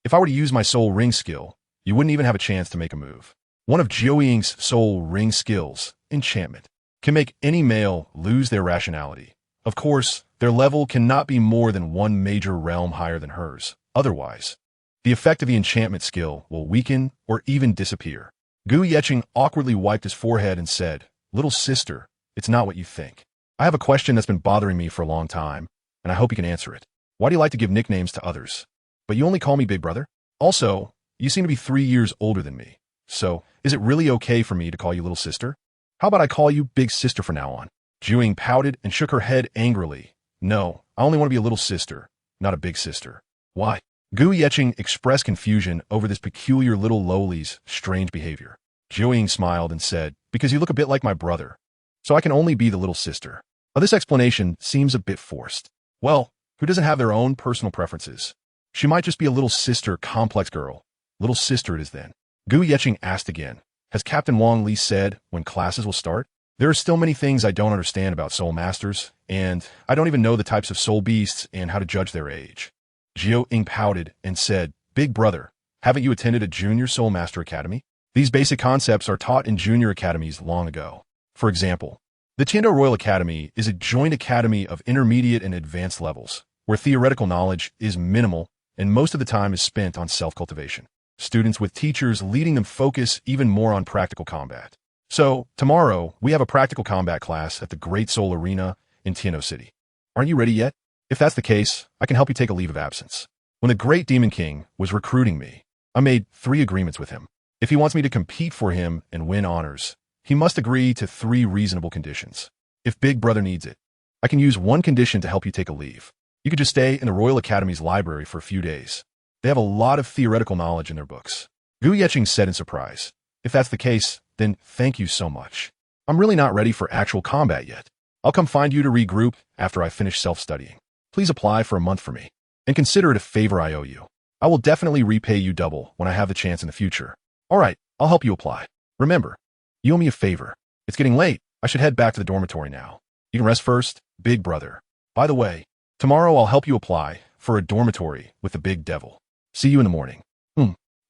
If I were to use my soul ring skill, you wouldn't even have a chance to make a move. One of Jiao Ying's soul ring skills, enchantment, can make any male lose their rationality. Of course, their level cannot be more than 1 major realm higher than hers. Otherwise, the effect of the enchantment skill will weaken or even disappear. Gu Yechen awkwardly wiped his forehead and said, Little sister, it's not what you think. I have a question that's been bothering me for a long time, and I hope you can answer it. Why do you like to give nicknames to others? But you only call me big brother? Also, you seem to be 3 years older than me. So, is it really okay for me to call you little sister? How about I call you big sister from now on? Jiao Ying pouted and shook her head angrily. No, I only want to be a little sister, not a big sister. Why? Gu Yeching expressed confusion over this peculiar little lowly's strange behavior. Jiao Ying smiled and said, because you look a bit like my brother, so I can only be the little sister. Now, this explanation seems a bit forced. Well, who doesn't have their own personal preferences? She might just be a little sister complex girl. Little sister it is then. Gu Yeching asked again, has Captain Wang Li said when classes will start? There are still many things I don't understand about soul masters, and I don't even know the types of soul beasts and how to judge their age. Jiao Ying pouted and said, Big brother, haven't you attended a junior soul master academy? These basic concepts are taught in junior academies long ago. For example, the Tiando Royal Academy is a joint academy of intermediate and advanced levels, where theoretical knowledge is minimal and most of the time is spent on self-cultivation. Students with teachers leading them focus even more on practical combat. So, tomorrow, we have a practical combat class at the Great Soul Arena in Tiando City. Aren't you ready yet? If that's the case, I can help you take a leave of absence. When the Great Demon King was recruiting me, I made 3 agreements with him. If he wants me to compete for him and win honors, he must agree to 3 reasonable conditions. If Big Brother needs it, I can use 1 condition to help you take a leave. You could just stay in the Royal Academy's library for a few days. They have a lot of theoretical knowledge in their books. Gu Yeching said in surprise, if that's the case, then thank you so much. I'm really not ready for actual combat yet. I'll come find you to regroup after I finish self-studying. Please apply for a month for me, and consider it a favor I owe you. I will definitely repay you double when I have the chance in the future. All right, I'll help you apply. Remember, you owe me a favor. It's getting late. I should head back to the dormitory now. You can rest first, Big Brother. By the way, tomorrow I'll help you apply for a dormitory with the Big Devil. See you in the morning.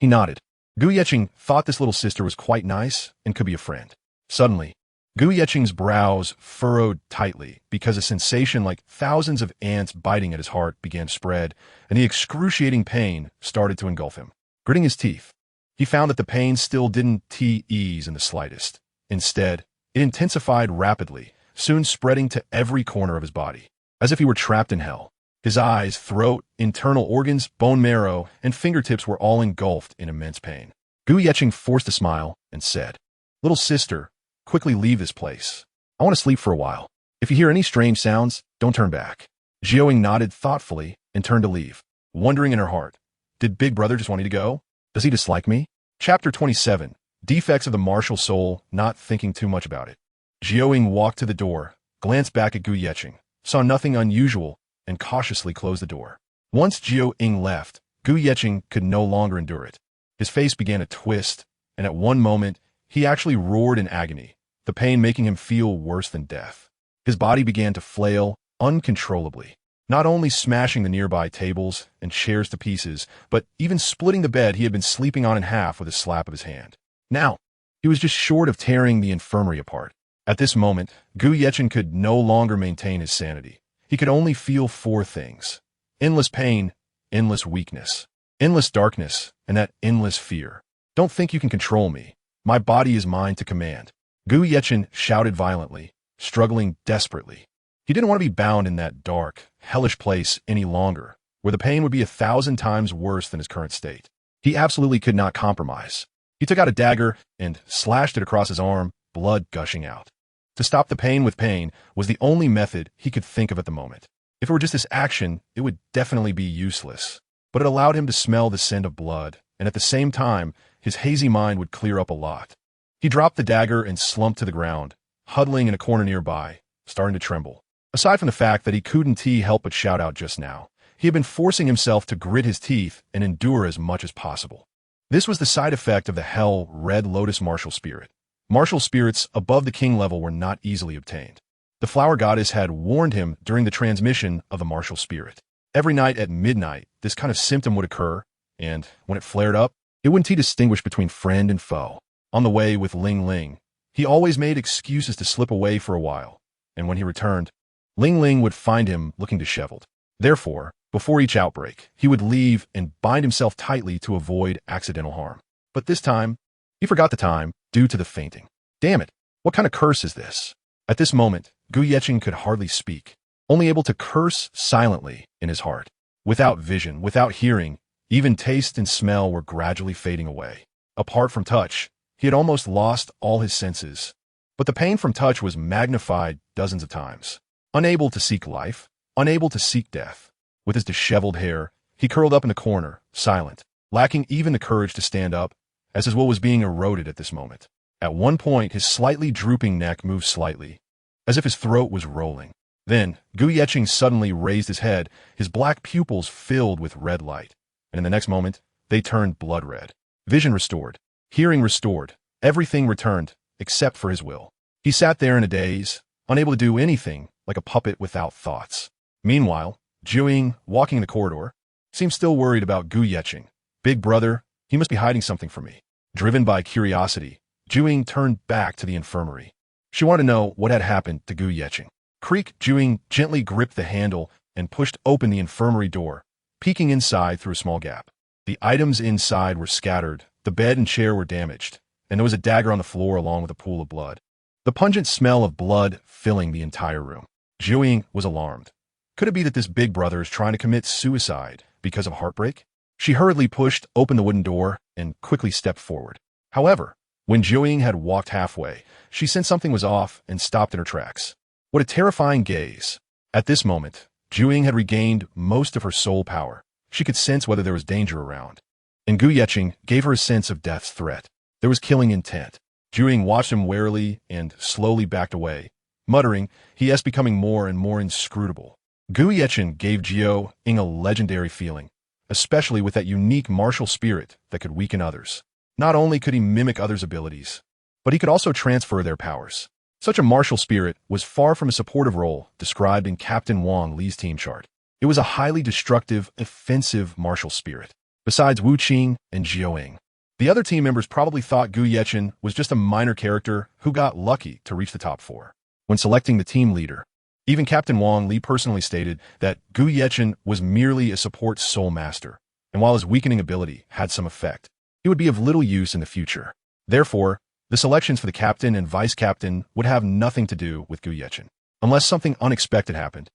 He nodded. Gu Yeching thought this little sister was quite nice and could be a friend. Suddenly, Gu Yeching's brows furrowed tightly because a sensation like thousands of ants biting at his heart began to spread, and the excruciating pain started to engulf him. Gritting his teeth, he found that the pain still didn't ease in the slightest. Instead, it intensified rapidly, soon spreading to every corner of his body, as if he were trapped in hell. His eyes, throat, internal organs, bone marrow, and fingertips were all engulfed in immense pain. Gu Yeching forced a smile and said, Little sister, quickly leave this place. I want to sleep for a while. If you hear any strange sounds, don't turn back. Jiao Ying nodded thoughtfully and turned to leave, wondering in her heart, did Big Brother just want me to go? Does he dislike me? Chapter 27, Defects of the Martial Soul, not thinking too much about it. Jiao Ying walked to the door, glanced back at Gu Yeching, saw nothing unusual, and cautiously closed the door. Once Jiao Ying left, Gu Yeching could no longer endure it. His face began to twist, and at one moment, he actually roared in agony, the pain making him feel worse than death. His body began to flail uncontrollably, not only smashing the nearby tables and chairs to pieces, but even splitting the bed he had been sleeping on in half with a slap of his hand. Now, he was just short of tearing the infirmary apart. At this moment, Gu Yeching could no longer maintain his sanity. He could only feel 4 things: endless pain, endless weakness, endless darkness, and that endless fear. Don't think you can control me. My body is mine to command. Gu Yeching shouted violently, struggling desperately. He didn't want to be bound in that dark, hellish place any longer, where the pain would be 1,000 times worse than his current state. He absolutely could not compromise. He took out a dagger and slashed it across his arm, blood gushing out. To stop the pain with pain was the only method he could think of at the moment. If it were just this action, it would definitely be useless. But it allowed him to smell the scent of blood, and at the same time, his hazy mind would clear up a lot. He dropped the dagger and slumped to the ground, huddling in a corner nearby, starting to tremble. Aside from the fact that he couldn't help but shout out just now, he had been forcing himself to grit his teeth and endure as much as possible. This was the side effect of the Hell Red Lotus martial spirit. Martial spirits above the king level were not easily obtained. The flower goddess had warned him during the transmission of the martial spirit. Every night at midnight, this kind of symptom would occur, and when it flared up, it wouldn't distinguish between friend and foe. On the way with Ling Ling, he always made excuses to slip away for a while, and when he returned, Ling Ling would find him looking disheveled. Therefore, before each outbreak, he would leave and bind himself tightly to avoid accidental harm. But this time, he forgot the time due to the fainting. Damn it, what kind of curse is this? At this moment, Gu Yeching could hardly speak, only able to curse silently in his heart. Without vision, without hearing, even taste and smell were gradually fading away. Apart from touch, he had almost lost all his senses. But the pain from touch was magnified dozens of times. Unable to seek life, unable to seek death. With his disheveled hair, he curled up in a corner, silent, lacking even the courage to stand up, as his will was being eroded at this moment. At one point, his slightly drooping neck moved slightly, as if his throat was rolling. Then, Gu Yecheng suddenly raised his head, his black pupils filled with red light, and in the next moment, they turned blood red. Vision restored, hearing restored, everything returned, except for his will. He sat there in a daze, unable to do anything, like a puppet without thoughts. Meanwhile, Jiuying, walking in the corridor, seemed still worried about Gu Yecheng. Big brother, he must be hiding something from me. Driven by curiosity, Jiuying turned back to the infirmary. She wanted to know what had happened to Gu Yecheng. Creak, Jiuying gently gripped the handle and pushed open the infirmary door, peeking inside through a small gap. The items inside were scattered, the bed and chair were damaged, and there was a dagger on the floor along with a pool of blood. The pungent smell of blood filling the entire room. Jiuying was alarmed. Could it be that this big brother is trying to commit suicide because of heartbreak? She hurriedly pushed open the wooden door and quickly stepped forward. However, when Jiuying had walked halfway, she sensed something was off and stopped in her tracks. What a terrifying gaze. At this moment, Jiuying had regained most of her soul power. She could sense whether there was danger around. And Gu Yecheng gave her a sense of death's threat. There was killing intent. Jiuying watched him warily and slowly backed away, muttering, he is becoming more and more inscrutable. Gu Yecheng gave Jiuying a legendary feeling, especially with that unique martial spirit that could weaken others. Not only could he mimic others' abilities, but he could also transfer their powers. Such a martial spirit was far from a supportive role described in Captain Wang Li's team chart. It was a highly destructive, offensive martial spirit. Besides Wu Qing and Jiuying, the other team members probably thought Gu Yecheng was just a minor character who got lucky to reach the top 4. When selecting the team leader, even Captain Wang Li personally stated that Gu Yecheng was merely a support soul master, and while his weakening ability had some effect, he would be of little use in the future. Therefore, the selections for the captain and vice-captain would have nothing to do with Gu Yecheng. Unless something unexpected happened,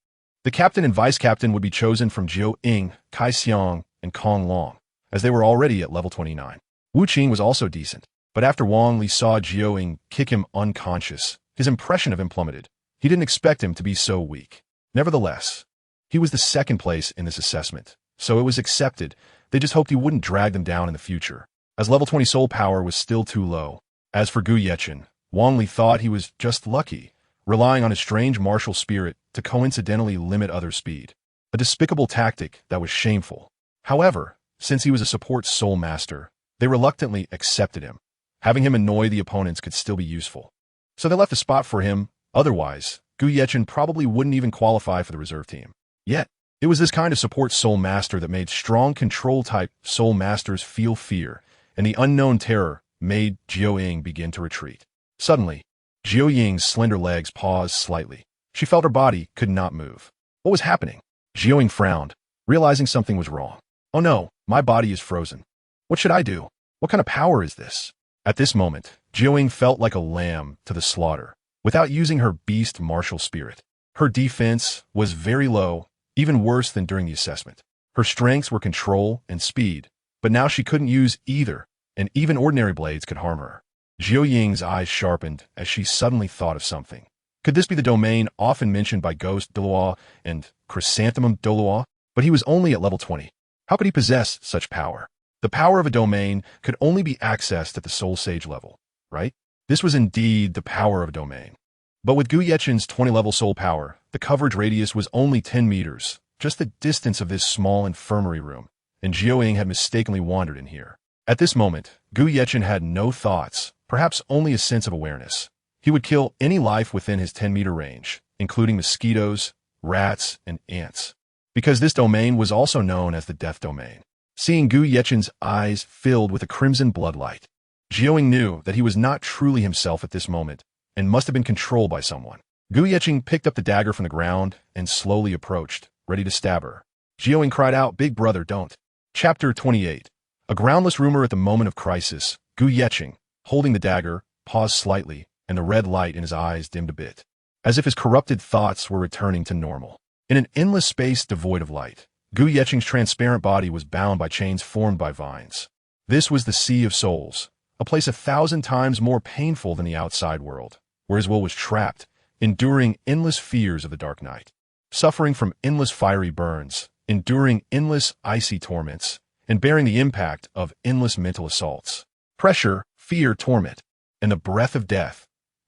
the captain and vice-captain would be chosen from Jiuying, Kai Xiang, and Kong Long, as they were already at level 29. Wu Qing was also decent, but after Wang Li saw Jiuying kick him unconscious, his impression of him plummeted. He didn't expect him to be so weak. Nevertheless, he was the second place in this assessment, so it was accepted. They just hoped he wouldn't drag them down in the future, as level 20 soul power was still too low. As for Gu Yecheng, Wang Li thought he was just lucky, relying on his strange martial spirit to coincidentally limit others' speed. A despicable tactic that was shameful. However, since he was a support soul master, they reluctantly accepted him. Having him annoy the opponents could still be useful. So they left a spot for him. Otherwise, Gu Yecheng probably wouldn't even qualify for the reserve team. Yet, it was this kind of support soul master that made strong control-type soul masters feel fear, and the unknown terror made Jiuying begin to retreat. Suddenly, Jiuying's slender legs paused slightly. She felt her body could not move. What was happening? Jiuying frowned, realizing something was wrong. Oh no, my body is frozen. What should I do? What kind of power is this? At this moment, Jiuying felt like a lamb to the slaughter, without using her beast martial spirit. Her defense was very low, even worse than during the assessment. Her strengths were control and speed, but now she couldn't use either, and even ordinary blades could harm her. Jiuying's eyes sharpened as she suddenly thought of something. Could this be the domain often mentioned by Ghost Douluo and Chrysanthemum Douluo? But he was only at level 20. How could he possess such power? The power of a domain could only be accessed at the Soul Sage level, right? This was indeed the power of a domain. But with Gu Yecheng's 20-level soul power, the coverage radius was only 10 meters, just the distance of this small infirmary room, and Jiuying had mistakenly wandered in here. At this moment, Gu Yecheng had no thoughts, perhaps only a sense of awareness. He would kill any life within his 10-meter range, including mosquitoes, rats, and ants, because this domain was also known as the Death Domain. Seeing Gu Yecheng's eyes filled with a crimson bloodlight, Jiuying knew that he was not truly himself at this moment and must have been controlled by someone. Gu Yecheng picked up the dagger from the ground and slowly approached, ready to stab her. Jiuying cried out, "Big brother, don't." Chapter 28. A groundless rumor at the moment of crisis. Gu Yecheng, holding the dagger, paused slightly, and the red light in his eyes dimmed a bit, as if his corrupted thoughts were returning to normal. In an endless space devoid of light, Gu Yecheng's transparent body was bound by chains formed by vines. This was the Sea of Souls, a place 1,000 times more painful than the outside world, where his will was trapped, enduring endless fears of the dark night. suffering from endless fiery burns, enduring endless icy torments, and bearing the impact of endless mental assaults. Pressure, fear, torment, and the breath of death.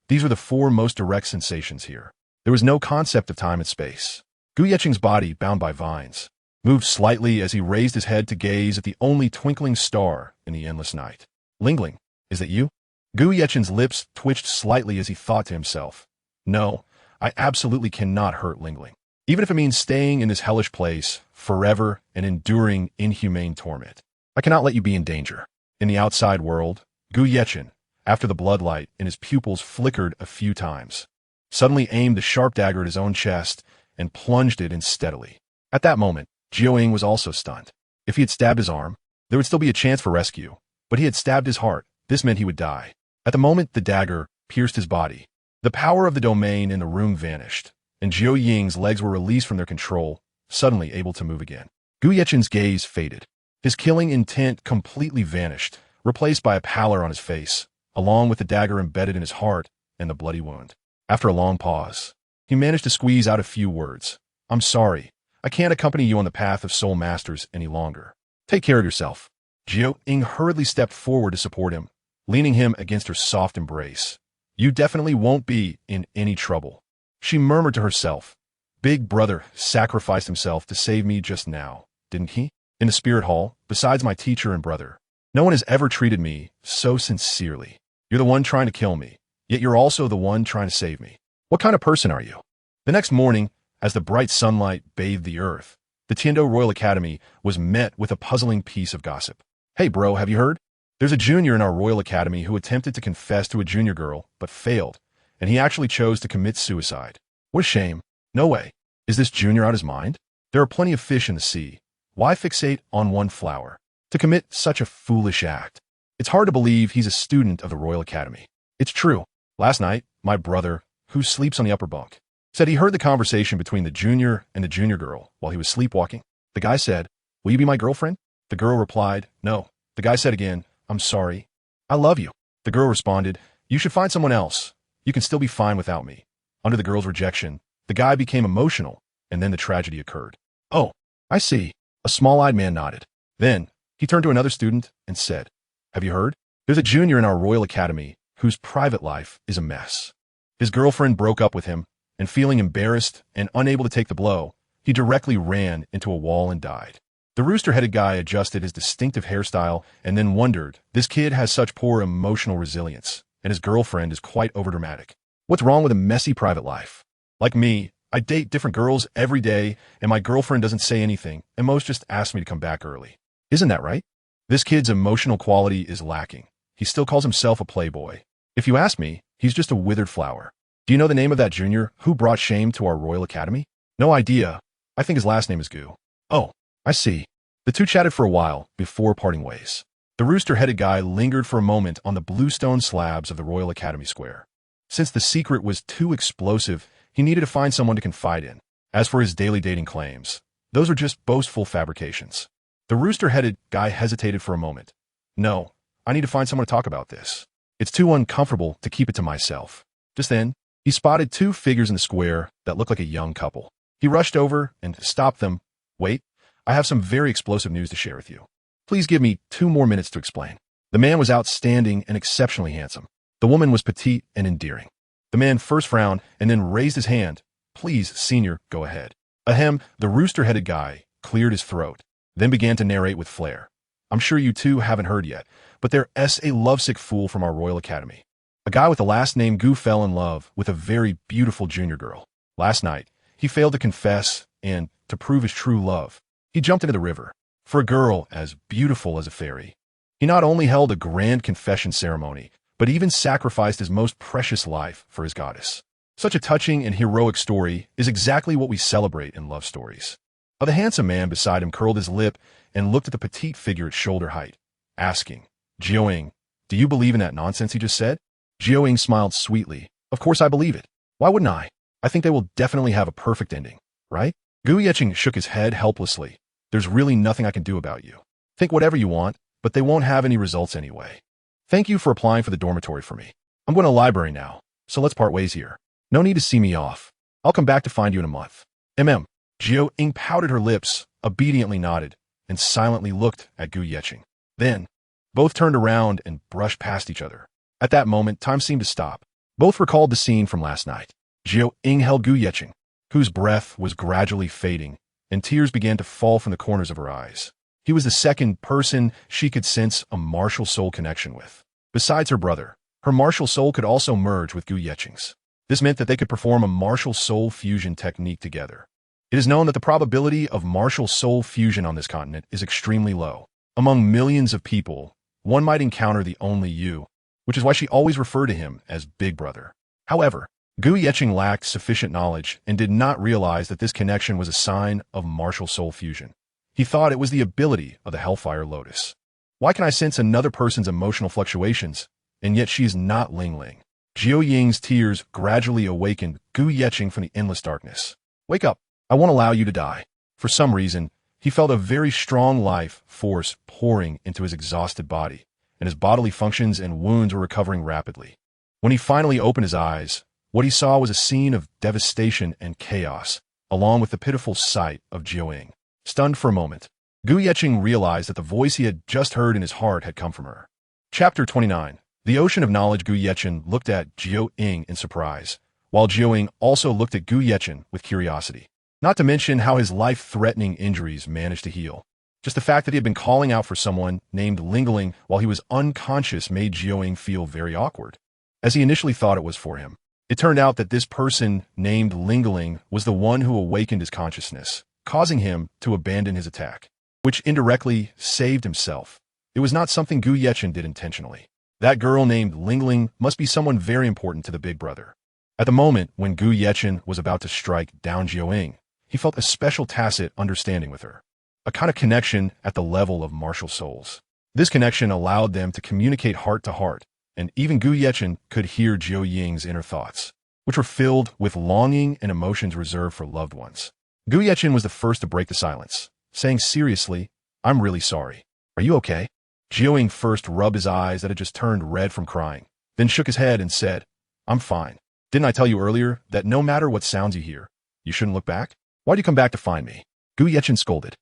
These were the four most direct sensations here. There was no concept of time and space. Gu Yecheng's body, bound by vines, moved slightly as he raised his head to gaze at the only twinkling star in the endless night. Lingling, is that you? Gu Yecheng's lips twitched slightly as he thought to himself, no, I absolutely cannot hurt Lingling, even if it means staying in this hellish place forever and enduring inhumane torment. I cannot let you be in danger. In the outside world, Gu Yecheng, after the bloodlight in his pupils flickered a few times, suddenly aimed the sharp dagger at his own chest and plunged it in steadily. At that moment, Jiuying was also stunned. If he had stabbed his arm, there would still be a chance for rescue, but he had stabbed his heart. This meant he would die. At the moment the dagger pierced his body, the power of the domain in the room vanished, and Jiuying's legs were released from their control, suddenly able to move again. Gu Yecheng's gaze faded. His killing intent completely vanished, replaced by a pallor on his face, along with the dagger embedded in his heart and the bloody wound. After a long pause, he managed to squeeze out a few words. I'm sorry. I can't accompany you on the path of soul masters any longer. Take care of yourself. Jiuying hurriedly stepped forward to support him, leaning him against her soft embrace. You definitely won't be in any trouble. She murmured to herself. Big brother sacrificed himself to save me just now, didn't he? In the spirit hall, besides my teacher and brother, no one has ever treated me so sincerely. You're the one trying to kill me, yet you're also the one trying to save me. What kind of person are you? The next morning, as the bright sunlight bathed the earth, the Tiando Royal Academy was met with a puzzling piece of gossip. Hey bro, have you heard? There's a junior in our Royal Academy who attempted to confess to a junior girl, but failed, and he actually chose to commit suicide. What a shame. No way. Is this junior out his mind? There are plenty of fish in the sea. Why fixate on one flower? To commit such a foolish act. It's hard to believe he's a student of the Royal Academy. It's true. Last night, my brother, who sleeps on the upper bunk, said he heard the conversation between the junior and the junior girl while he was sleepwalking. The guy said, will you be my girlfriend? The girl replied, no. The guy said again, I'm sorry. I love you. The girl responded, you should find someone else. You can still be fine without me. Under the girl's rejection, the guy became emotional, and then the tragedy occurred. Oh, I see. A small-eyed man nodded. Then, he turned to another student and said, have you heard? There's a junior in our Royal Academy whose private life is a mess. His girlfriend broke up with him, and feeling embarrassed and unable to take the blow, he directly ran into a wall and died. The rooster-headed guy adjusted his distinctive hairstyle and then wondered, this kid has such poor emotional resilience, and his girlfriend is quite overdramatic. What's wrong with a messy private life? Like me, I date different girls every day, and my girlfriend doesn't say anything, and most just ask me to come back early. Isn't that right? This kid's emotional quality is lacking. He still calls himself a playboy. If you ask me, he's just a withered flower. Do you know the name of that junior who brought shame to our Royal Academy? No idea. I think his last name is Gu. Oh, I see. The two chatted for a while before parting ways. The rooster-headed guy lingered for a moment on the bluestone slabs of the Royal Academy Square. Since the secret was too explosive, he needed to find someone to confide in. As for his daily dating claims, those were just boastful fabrications. The rooster-headed guy hesitated for a moment. No, I need to find someone to talk about this. It's too uncomfortable to keep it to myself. Just then, he spotted two figures in the square that looked like a young couple. He rushed over and stopped them. Wait, I have some very explosive news to share with you. Please give me 2 more minutes to explain. The man was outstanding and exceptionally handsome. The woman was petite and endearing. The man first frowned and then raised his hand. Please, senior, go ahead. Ahem, the rooster-headed guy cleared his throat, then began to narrate with flair. I'm sure you two haven't heard yet, but there's a lovesick fool from our Royal Academy. A guy with the last name Gu fell in love with a very beautiful junior girl. Last night, he failed to confess, and, to prove his true love, he jumped into the river. For a girl as beautiful as a fairy, he not only held a grand confession ceremony, but even sacrificed his most precious life for his goddess. Such a touching and heroic story is exactly what we celebrate in love stories. But the handsome man beside him curled his lip and looked at the petite figure at shoulder height, asking, Jiuying, do you believe in that nonsense he just said? Jiuying smiled sweetly. Of course I believe it. Why wouldn't I? I think they will definitely have a perfect ending, right? Gu Yecheng shook his head helplessly. There's really nothing I can do about you. Think whatever you want, but they won't have any results anyway. Thank you for applying for the dormitory for me. I'm going to the library now, so let's part ways here. No need to see me off. I'll come back to find you in a month. Jiao Ying pouted her lips, obediently nodded, and silently looked at Gu Yeqing. Then, both turned around and brushed past each other. At that moment, time seemed to stop. Both recalled the scene from last night. Jiao Ying held Gu Yeqing, whose breath was gradually fading, and tears began to fall from the corners of her eyes. He was the second person she could sense a martial soul connection with. Besides her brother, her martial soul could also merge with Gu Yeqing's. This meant that they could perform a martial soul fusion technique together. It is known that the probability of martial soul fusion on this continent is extremely low. Among millions of people, one might encounter the only you, which is why she always referred to him as Big Brother. However, Gu Yeqing lacked sufficient knowledge and did not realize that this connection was a sign of martial soul fusion. He thought it was the ability of the Hellfire Lotus. Why can I sense another person's emotional fluctuations, and yet she is not Ling Ling? Jiao Ying's tears gradually awakened Gu Yeqing from the endless darkness. Wake up. I won't allow you to die. For some reason, he felt a very strong life force pouring into his exhausted body, and his bodily functions and wounds were recovering rapidly. When he finally opened his eyes, what he saw was a scene of devastation and chaos, along with the pitiful sight of Jiao Ying. Stunned for a moment, Gu Yeqing realized that the voice he had just heard in his heart had come from her. Chapter 29. The Ocean of Knowledge. Gu Yeqing looked at Jiao Ying in surprise, while Jiao Ying also looked at Gu Yeqing with curiosity. Not to mention how his life-threatening injuries managed to heal. Just the fact that he had been calling out for someone named Ling Ling while he was unconscious made Jiao Ying feel very awkward, as he initially thought it was for him. It turned out that this person named Ling Ling was the one who awakened his consciousness, causing him to abandon his attack, which indirectly saved himself. It was not something Gu Yeqing did intentionally. That girl named Ling Ling must be someone very important to the Big Brother. At the moment when Gu Yeqing was about to strike down Jiao Ying, he felt a special tacit understanding with her, a kind of connection at the level of martial souls. This connection allowed them to communicate heart to heart, and even Gu Yeqing could hear Jiao Ying's inner thoughts, which were filled with longing and emotions reserved for loved ones. Gu Yeqing was the first to break the silence, saying seriously, "I'm really sorry. Are you okay?" Jiao Ying first rubbed his eyes that had just turned red from crying, then shook his head and said, "I'm fine. Didn't I tell you earlier that no matter what sounds you hear, you shouldn't look back? Why'd you come back to find me?" Gu Yeqing scolded.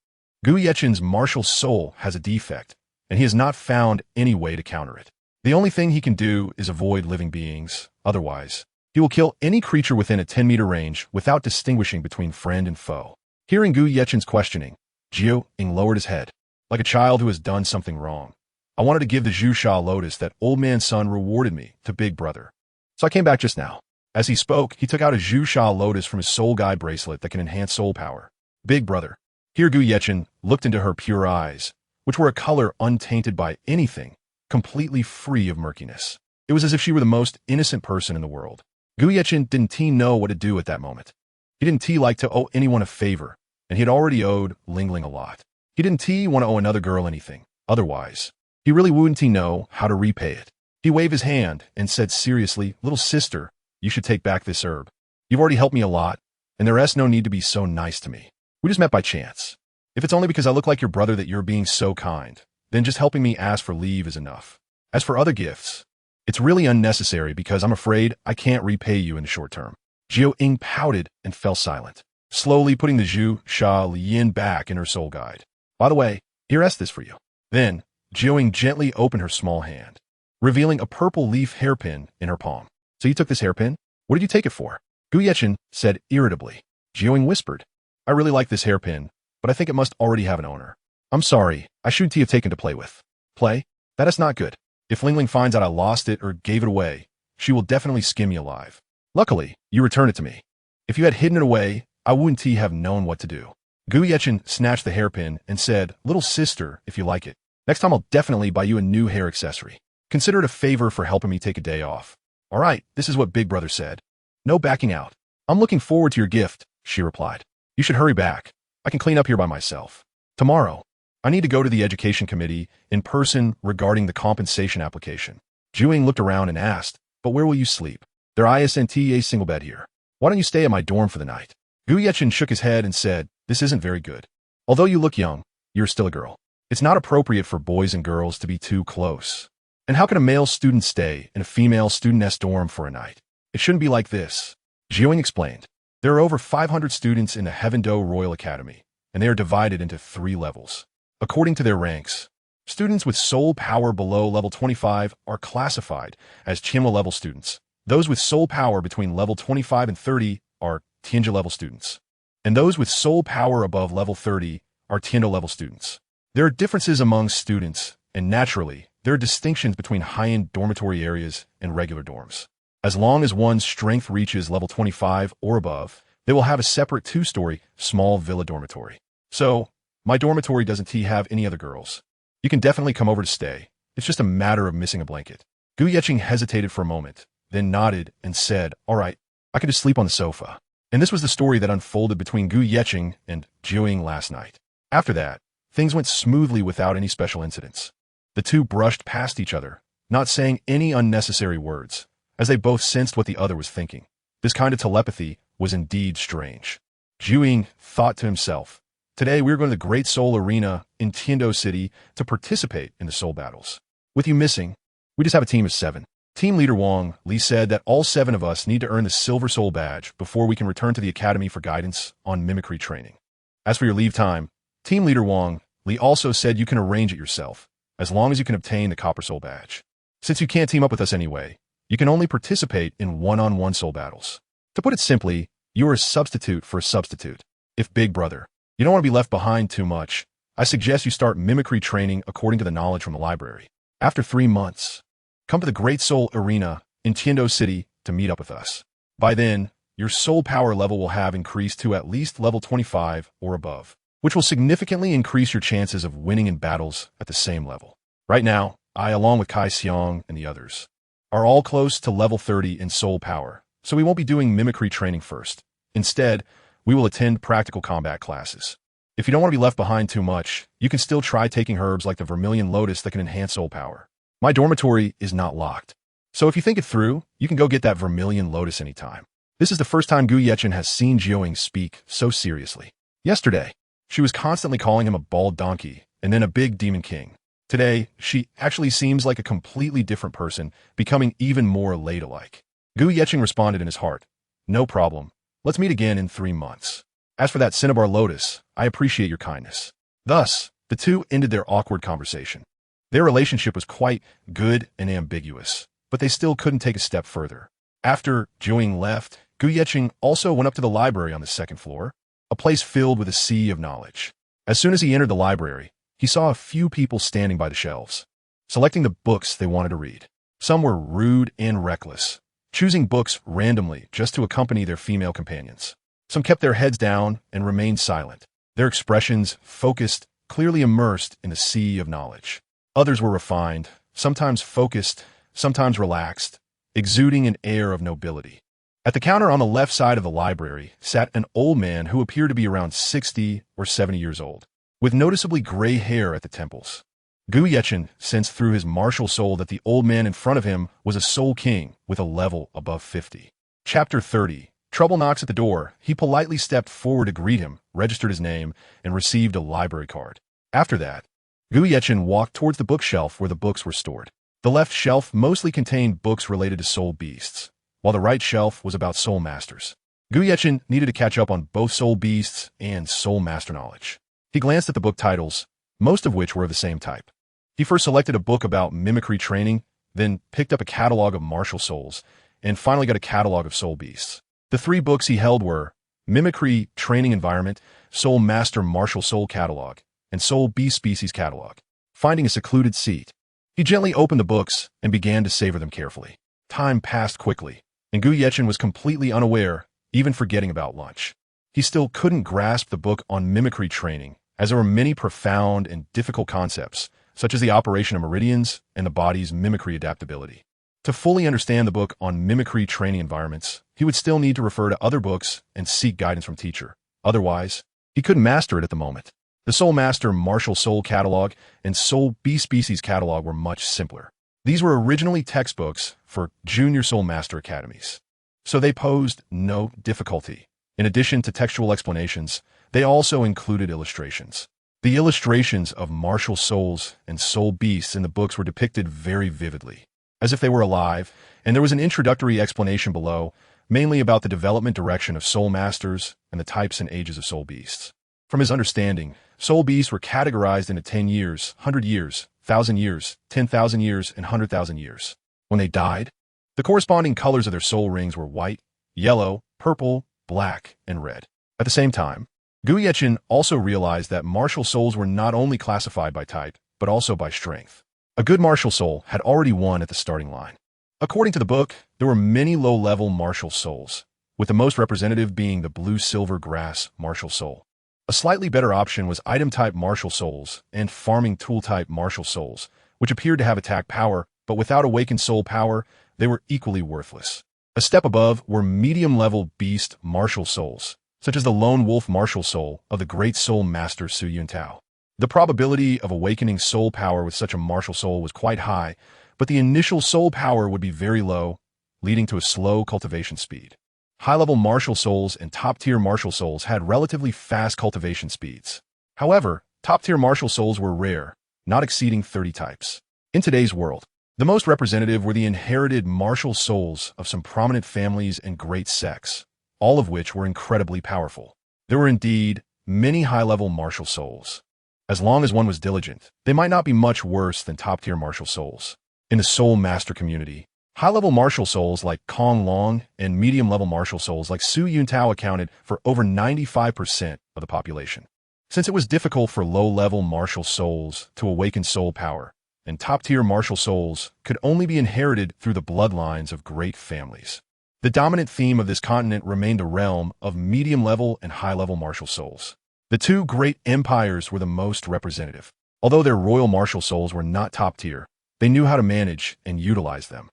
Gu Yeqing's martial soul has a defect, and he has not found any way to counter it. The only thing he can do is avoid living beings. Otherwise, he will kill any creature within a 10-meter range without distinguishing between friend and foe. Hearing Gu Yeqing's questioning, Jiao Ying lowered his head, like a child who has done something wrong. "I wanted to give the Zhu Lotus that old man's son rewarded me to Big Brother, so I came back just now." As he spoke, he took out a Zhu Lotus from his soul guide bracelet that can enhance soul power. "Big Brother." Here Gu Yeqing looked into her pure eyes, which were a color untainted by anything, completely free of murkiness. It was as if she were the most innocent person in the world. Gu Yeqing didn't know what to do at that moment. He didn't like to owe anyone a favor, and he had already owed Ling Ling a lot. He didn't want to owe another girl anything. Otherwise, he really wouldn't know how to repay it. He waved his hand and said seriously, "Little sister, you should take back this herb. You've already helped me a lot, and there is no need to be so nice to me. We just met by chance. If it's only because I look like your brother that you're being so kind, then just helping me ask for leave is enough. As for other gifts, it's really unnecessary because I'm afraid I can't repay you in the short term." Jiao Ying pouted and fell silent, slowly putting the Zhu Liyin back in her soul guide. "By the way, here is this for you." Then, Jiao Ying gently opened her small hand, revealing a purple leaf hairpin in her palm. "So you took this hairpin? What did you take it for?" Gu Yeqing said irritably. Jiao Ying whispered, "I really like this hairpin, but I think it must already have an owner. I'm sorry, I shouldn't have taken to play with." "Play? That is not good. If Ling Ling finds out I lost it or gave it away, she will definitely skin me alive. Luckily, you returned it to me. If you had hidden it away, I wouldn't have known what to do." Gu Yeqing snatched the hairpin and said, "Little sister, if you like it. Next time I'll definitely buy you a new hair accessory. Consider it a favor for helping me take a day off." "All right, this is what Big Brother said. No backing out." "I'm looking forward to your gift," she replied. "You should hurry back. I can clean up here by myself. Tomorrow, I need to go to the education committee in person regarding the compensation application." Jiao Ying looked around and asked, "But where will you sleep? There isn't a single bed here. Why don't you stay at my dorm for the night?" Gu Yeqing shook his head and said, "This isn't very good. Although you look young, you're still a girl. It's not appropriate for boys and girls to be too close. And how can a male student stay in a female studentess dorm for a night? It shouldn't be like this." Jiao Ying explained. There are over 500 students in the Heaven-Do Royal Academy, and they are divided into 3 levels. According to their ranks, students with soul power below level 25 are classified as Tianhua level students. Those with soul power between level 25 and 30 are Tianjia level students. And those with soul power above level 30 are Tiando level students. There are differences among students, and naturally, there are distinctions between high-end dormitory areas and regular dorms. As long as one's strength reaches level 25 or above, they will have a separate 2-story small villa dormitory. So, my dormitory doesn't have any other girls. You can definitely come over to stay. It's just a matter of missing a blanket. Gu Yeqing hesitated for a moment, then nodded and said, "All right, I could just sleep on the sofa." And this was the story that unfolded between Gu Yeqing and Jiuying last night. After that, things went smoothly without any special incidents. The two brushed past each other, not saying any unnecessary words, as they both sensed what the other was thinking. This kind of telepathy was indeed strange. Jiuying thought to himself, "Today we're going to the Great Soul Arena in Tiando City to participate in the soul battles. With you missing, we just have a team of 7. Team leader Wang Li said that all 7 of us need to earn the Silver Soul Badge before we can return to the Academy for guidance on mimicry training. As for your leave time, Team leader Wang Li also said you can arrange it yourself, as long as you can obtain the Copper Soul Badge. Since you can't team up with us anyway, you can only participate in one-on-one soul battles. To put it simply, you are a substitute for a substitute. If Big Brother, you don't want to be left behind too much, I suggest you start mimicry training according to the knowledge from the library. After 3 months, come to the Great Soul Arena in Tiando City to meet up with us. By then, your soul power level will have increased to at least level 25 or above, which will significantly increase your chances of winning in battles at the same level. Right now, I, along with Kai Xiong and the others, are all close to level 30 in soul power, so we won't be doing mimicry training first. Instead, we will attend practical combat classes. If you don't want to be left behind too much, you can still try taking herbs like the Vermilion Lotus that can enhance soul power. My dormitory is not locked, so if you think it through, you can go get that Vermilion Lotus anytime." This is the first time Gu Yeqing has seen Jiuying speak so seriously. Yesterday, she was constantly calling him a bald donkey and then a big demon king. Today, she actually seems like a completely different person, becoming even more ladylike. Gu Yeqing responded in his heart, "No problem. Let's meet again in 3 months. As for that Cinnabar Lotus, I appreciate your kindness." Thus, the two ended their awkward conversation. Their relationship was quite good and ambiguous, but they still couldn't take a step further. After Jiuying left, Gu Yeqing also went up to the library on the 2nd floor, a place filled with a sea of knowledge. As soon as he entered the library, he saw a few people standing by the shelves, selecting the books they wanted to read. Some were rude and reckless, choosing books randomly just to accompany their female companions. Some kept their heads down and remained silent, their expressions focused, clearly immersed in a sea of knowledge. Others were refined, sometimes focused, sometimes relaxed, exuding an air of nobility. At the counter on the left side of the library sat an old man who appeared to be around 60 or 70 years old, with noticeably gray hair at the temples. Gu Yeqing sensed through his martial soul that the old man in front of him was a soul king with a level above 50. Chapter 30. Trouble knocks at the door. He politely stepped forward to greet him, registered his name, and received a library card. After that, Gu Yeqing walked towards the bookshelf where the books were stored. The left shelf mostly contained books related to soul beasts, while the right shelf was about soul masters. Gu Yeqing needed to catch up on both soul beasts and soul master knowledge. He glanced at the book titles, most of which were of the same type. He first selected a book about mimicry training, then picked up a catalog of martial souls, and finally got a catalog of soul beasts. The 3 books he held were Mimicry Training Environment, Soul Master Martial Soul Catalog, and Soul Beast Species Catalog. Finding a secluded seat, he gently opened the books and began to savor them carefully. Time passed quickly, and Gu Yeqing was completely unaware, even forgetting about lunch. He still couldn't grasp the book on mimicry training, as there were many profound and difficult concepts, such as the operation of meridians and the body's mimicry adaptability. To fully understand the book on mimicry training environments, he would still need to refer to other books and seek guidance from teacher. Otherwise, he couldn't master it at the moment. The Soul Master Martial Soul Catalog and Soul Beast Species Catalog were much simpler. These were originally textbooks for junior Soul Master academies, so they posed no difficulty. In addition to textual explanations, they also included illustrations. The illustrations of martial souls and soul beasts in the books were depicted very vividly, as if they were alive, and there was an introductory explanation below mainly about the development direction of soul masters and the types and ages of soul beasts. From his understanding, soul beasts were categorized into 10 years, 100 years, 1,000 years, 10,000 years, and 100,000 years. When they died, the corresponding colors of their soul rings were white, yellow, purple, black, and red. At the same time, Gu Yechen also realized that martial souls were not only classified by type, but also by strength. A good martial soul had already won at the starting line. According to the book, there were many low-level martial souls, with the most representative being the blue-silver grass martial soul. A slightly better option was item-type martial souls and farming tool-type martial souls, which appeared to have attack power, but without awakened soul power, they were equally worthless. A step above were medium-level beast martial souls, such as the lone wolf martial soul of the great soul master Su Yuntao. The probability of awakening soul power with such a martial soul was quite high, but the initial soul power would be very low, leading to a slow cultivation speed. High-level martial souls and top-tier martial souls had relatively fast cultivation speeds. However, top-tier martial souls were rare, not exceeding 30 types. In today's world, the most representative were the inherited martial souls of some prominent families and great sects, all of which were incredibly powerful. There were indeed many high-level martial souls. As long as one was diligent, they might not be much worse than top-tier martial souls. In the soul master community, high-level martial souls like Kong Long and medium-level martial souls like Su Yuntao accounted for over 95% of the population. Since it was difficult for low-level martial souls to awaken soul power, and top-tier martial souls could only be inherited through the bloodlines of great families, the dominant theme of this continent remained a realm of medium-level and high-level martial souls. The two great empires were the most representative. Although their royal martial souls were not top-tier, they knew how to manage and utilize them.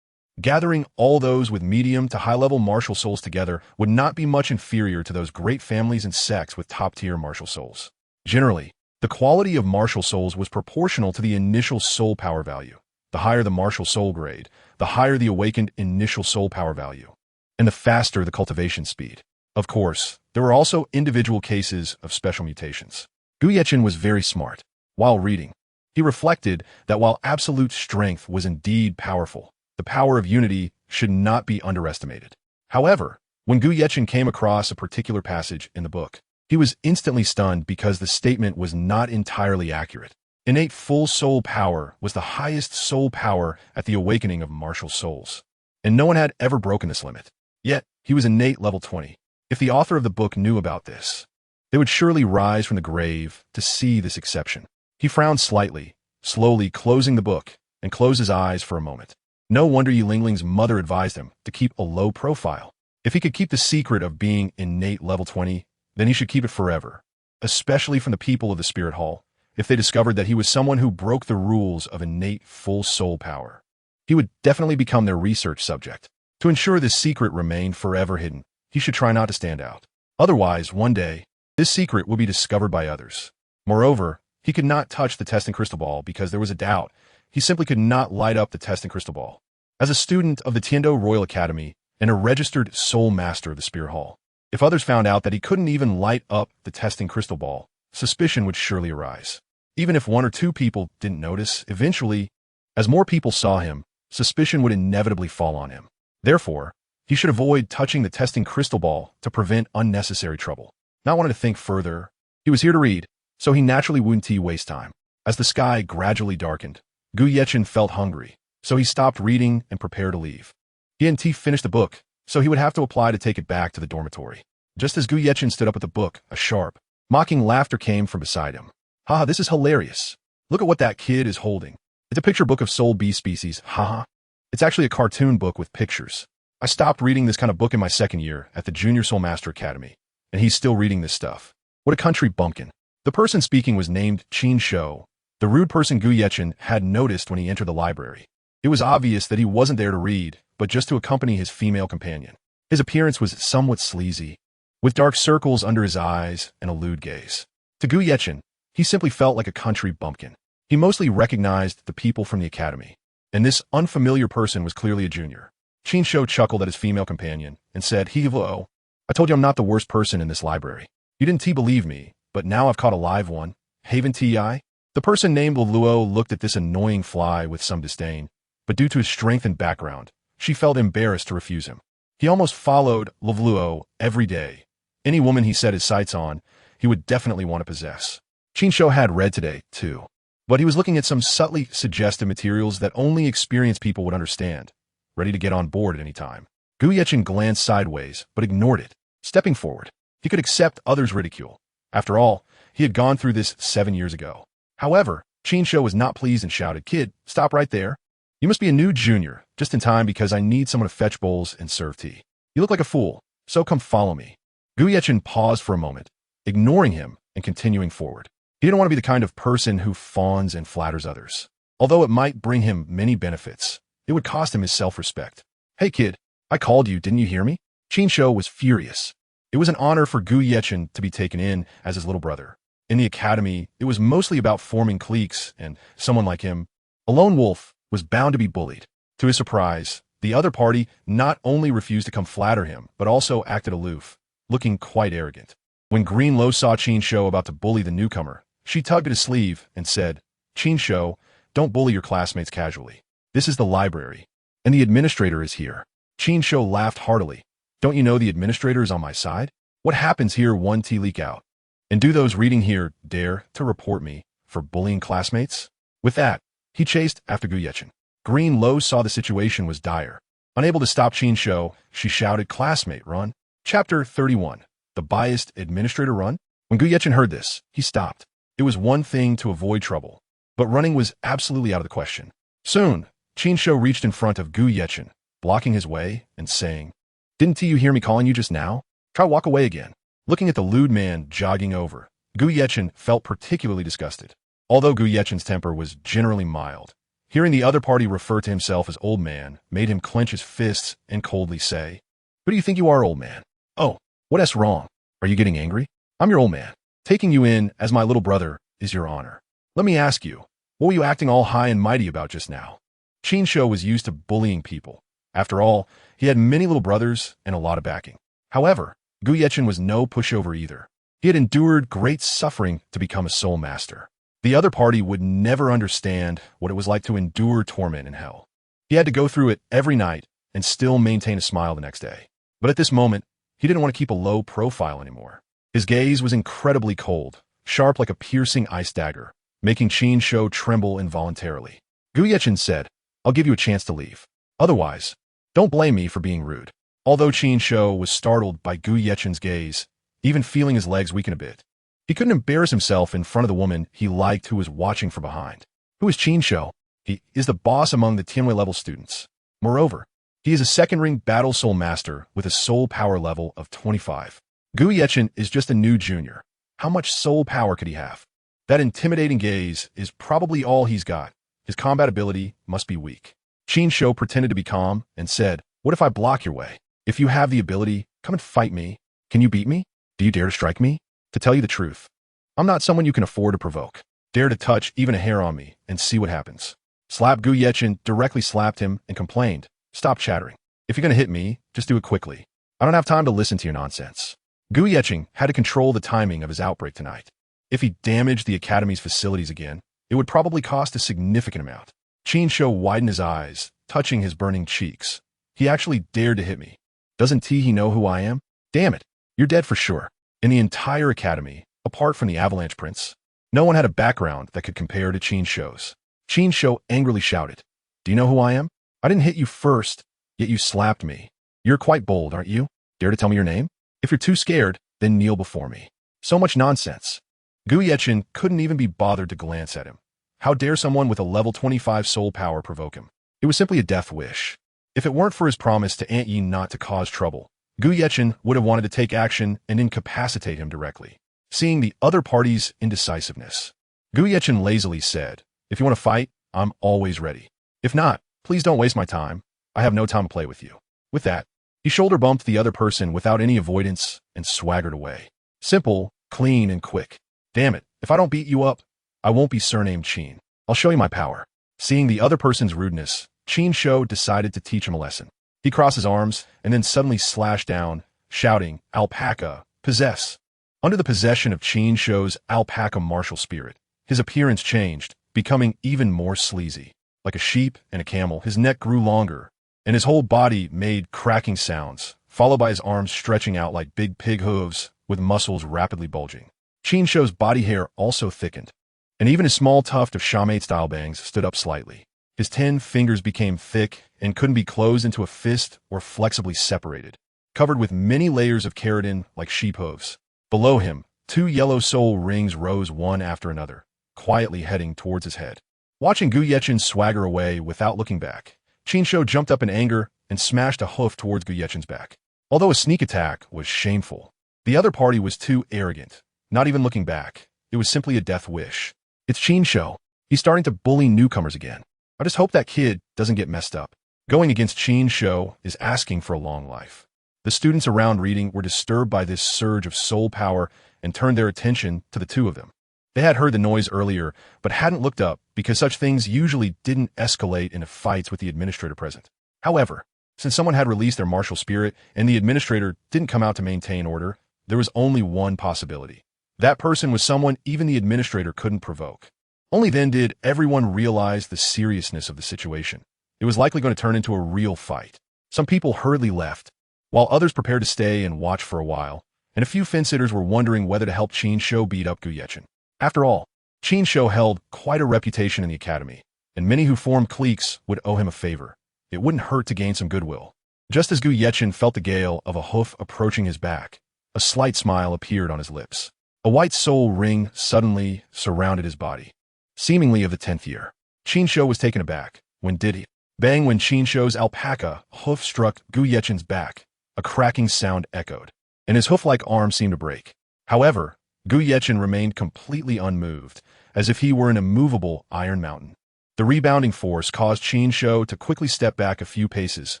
Gathering all those with medium to high-level martial souls together would not be much inferior to those great families and sects with top-tier martial souls. Generally, the quality of martial souls was proportional to the initial soul power value. The higher the martial soul grade, the higher the awakened initial soul power value, and the faster the cultivation speed. Of course, there were also individual cases of special mutations. Gu Yechen was very smart. While reading, he reflected that while absolute strength was indeed powerful, the power of unity should not be underestimated. However, when Gu Yechen came across a particular passage in the book, he was instantly stunned because the statement was not entirely accurate. Innate full soul power was the highest soul power at the awakening of martial souls, and no one had ever broken this limit. Yet, he was innate level 20. If the author of the book knew about this, they would surely rise from the grave to see this exception. He frowned slightly, slowly closing the book, and closed his eyes for a moment. No wonder Yi Lingling's mother advised him to keep a low profile. If he could keep the secret of being innate level 20, then he should keep it forever, especially from the people of the Spirit Hall, if they discovered that he was someone who broke the rules of innate full soul power. He would definitely become their research subject. To ensure this secret remained forever hidden, he should try not to stand out. Otherwise, one day, this secret would be discovered by others. Moreover, he could not touch the testing crystal ball because there was a doubt. He simply could not light up the testing crystal ball. As a student of the Tiando Royal Academy and a registered soul master of the Spirit Hall, if others found out that he couldn't even light up the testing crystal ball, suspicion would surely arise. Even if one or two people didn't notice, eventually, as more people saw him, suspicion would inevitably fall on him. Therefore, he should avoid touching the testing crystal ball to prevent unnecessary trouble. Not wanting to think further, he was here to read, so he naturally wouldn't waste time. As the sky gradually darkened, Gu Yechen felt hungry, so he stopped reading and prepared to leave. He hadn't finished the book, so he would have to apply to take it back to the dormitory. Just as Gu Yechen stood up with the book, a sharp, mocking laughter came from beside him. Haha, this is hilarious. Look at what that kid is holding. It's a picture book of soul bee species, haha. It's actually a cartoon book with pictures. I stopped reading this kind of book in my second year at the Junior Soul Master Academy, and he's still reading this stuff. What a country bumpkin. The person speaking was named Qin Shou, the rude person Gu Yechen had noticed when he entered the library. It was obvious that he wasn't there to read, but just to accompany his female companion. His appearance was somewhat sleazy, with dark circles under his eyes and a lewd gaze. To Gu Yechen, he simply felt like a country bumpkin. He mostly recognized the people from the academy, and this unfamiliar person was clearly a junior. Qin Shou chuckled at his female companion and said, "Hello, I told you I'm not the worst person in this library. You didn't believe me, but now I've caught a live one. Haven Ti?" The person named Douluo looked at this annoying fly with some disdain, but due to his strength and background, she felt embarrassed to refuse him. He almost followed Douluo every day. Any woman he set his sights on, he would definitely want to possess. Chinsho had read today, too. But he was looking at some subtly suggestive materials that only experienced people would understand, ready to get on board at any time. Gu Yechin glanced sideways, but ignored it. Stepping forward, he could accept others' ridicule. After all, he had gone through this 7 years ago. However, Chinsho was not pleased and shouted, "Kid, stop right there. You must be a new junior, just in time because I need someone to fetch bowls and serve tea. You look like a fool, so come follow me." Gu Yechin paused for a moment, ignoring him and continuing forward. He didn't want to be the kind of person who fawns and flatters others. Although it might bring him many benefits, it would cost him his self-respect. "Hey kid, I called you, didn't you hear me?" Chinsho was furious. It was an honor for Gu Yechin to be taken in as his little brother. In the academy, it was mostly about forming cliques, and someone like him, a lone wolf, was bound to be bullied. To his surprise, the other party not only refused to come flatter him, but also acted aloof, looking quite arrogant. When Douluo saw Chinsho about to bully the newcomer, she tugged at his sleeve and said, "Chinsho, don't bully your classmates casually. This is the library, and the administrator is here." Chinsho laughed heartily. "Don't you know the administrator is on my side? What happens here one tea leak out? And do those reading here dare to report me for bullying classmates?" With that, he chased after Gu Yechin. Douluo saw the situation was dire. Unable to stop Chinsho, she shouted, "Classmate, run." Chapter 31. The Biased Administrator Run? When Gu Yechin heard this, he stopped. It was one thing to avoid trouble, but running was absolutely out of the question. Soon, Chinsho reached in front of Gu Yechin, blocking his way and saying, "Didn't you hear me calling you just now? Try walk away again." Looking at the lewd man jogging over, Gu Yechin felt particularly disgusted. Although Gu Yechin's temper was generally mild, hearing the other party refer to himself as old man made him clench his fists and coldly say, "Who do you think you are, old man? Oh, what's wrong? Are you getting angry? I'm your old man. Taking you in as my little brother is your honor. Let me ask you, what were you acting all high and mighty about just now?" Chinsho was used to bullying people. After all, he had many little brothers and a lot of backing. However, Gu Yechin was no pushover either. He had endured great suffering to become a soul master. The other party would never understand what it was like to endure torment in hell. He had to go through it every night and still maintain a smile the next day. But at this moment, he didn't want to keep a low profile anymore. His gaze was incredibly cold, sharp like a piercing ice dagger, making Chinsho tremble involuntarily. Gu Yechin said, "I'll give you a chance to leave. Otherwise, don't blame me for being rude." Although Chinsho was startled by Gu Yechin's gaze, even feeling his legs weaken a bit, he couldn't embarrass himself in front of the woman he liked who was watching from behind. Who is Chinsho? He is the boss among the Tianwei level students. Moreover, he is a second-ring battle soul master with a soul power level of 25. Gu Yechin is just a new junior. How much soul power could he have? That intimidating gaze is probably all he's got. His combat ability must be weak. Chinsho pretended to be calm and said, "What if I block your way? If you have the ability, come and fight me. Can you beat me? Do you dare to strike me? To tell you the truth, I'm not someone you can afford to provoke. Dare to touch even a hair on me and see what happens." Gu Yechin directly slapped him and complained, "Stop chattering. If you're going to hit me, just do it quickly. I don't have time to listen to your nonsense." Gu Yechin had to control the timing of his outbreak tonight. If he damaged the academy's facilities again, it would probably cost a significant amount. Chinsho widened his eyes, touching his burning cheeks. "He actually dared to hit me. Doesn't he know who I am? Damn it, you're dead for sure." In the entire academy, apart from the Avalanche Prince, no one had a background that could compare to Chinsho's. Chinsho angrily shouted, "Do you know who I am? I didn't hit you first, yet you slapped me. You're quite bold, aren't you? Dare to tell me your name? If you're too scared, then kneel before me." So much nonsense. Gu Yechin couldn't even be bothered to glance at him. How dare someone with a level 25 soul power provoke him? It was simply a death wish. If it weren't for his promise to Aunt Yi not to cause trouble, Gu Yechin would have wanted to take action and incapacitate him directly. Seeing the other party's indecisiveness, Gu Yechin lazily said, "If you want to fight, I'm always ready. If not, please don't waste my time. I have no time to play with you." With that, he shoulder bumped the other person without any avoidance and swaggered away. Simple, clean, and quick. Damn it, if I don't beat you up, I won't be surnamed Chin. I'll show you my power. Seeing the other person's rudeness, Chinsho decided to teach him a lesson. He crossed his arms and then suddenly slashed down, shouting, "Alpaca, possess." Under the possession of Chinsho's alpaca martial spirit, his appearance changed, becoming even more sleazy. Like a sheep and a camel, his neck grew longer, and his whole body made cracking sounds, followed by his arms stretching out like big pig hooves with muscles rapidly bulging. Qin Shou's body hair also thickened, and even his small tuft of Shamate-style bangs stood up slightly. His 10 fingers became thick and couldn't be closed into a fist or flexibly separated, covered with many layers of keratin like sheep hooves. Below him, 2 yellow soul rings rose one after another, quietly heading towards his head. Watching Gu Yechin swagger away without looking back, Qin Shou jumped up in anger and smashed a hoof towards Gu Yechin's back. Although a sneak attack was shameful, the other party was too arrogant. Not even looking back, it was simply a death wish. It's Qin Shou. He's starting to bully newcomers again. I just hope that kid doesn't get messed up. Going against Qin Shou is asking for a long life. The students around reading were disturbed by this surge of soul power and turned their attention to the two of them. They had heard the noise earlier, but hadn't looked up because such things usually didn't escalate into fights with the administrator present. However, since someone had released their martial spirit and the administrator didn't come out to maintain order, there was only one possibility. That person was someone even the administrator couldn't provoke. Only then did everyone realize the seriousness of the situation. It was likely going to turn into a real fight. Some people hurriedly left, while others prepared to stay and watch for a while, and a few fence-sitters were wondering whether to help Qin Shou beat up Gu Yechin. After all, Qin Shou held quite a reputation in the academy, and many who formed cliques would owe him a favor. It wouldn't hurt to gain some goodwill. Just as Gu Yechin felt the gale of a hoof approaching his back, a slight smile appeared on his lips. A white soul ring suddenly surrounded his body, seemingly of the 10th year. Qin Shou was taken aback. When did he? Bang! When Qin Shou's alpaca hoof struck Gu Yechin's back, a cracking sound echoed, and his hoof-like arm seemed to break. However, Gu Yechin remained completely unmoved, as if he were an immovable iron mountain. The rebounding force caused Qin Shou to quickly step back a few paces,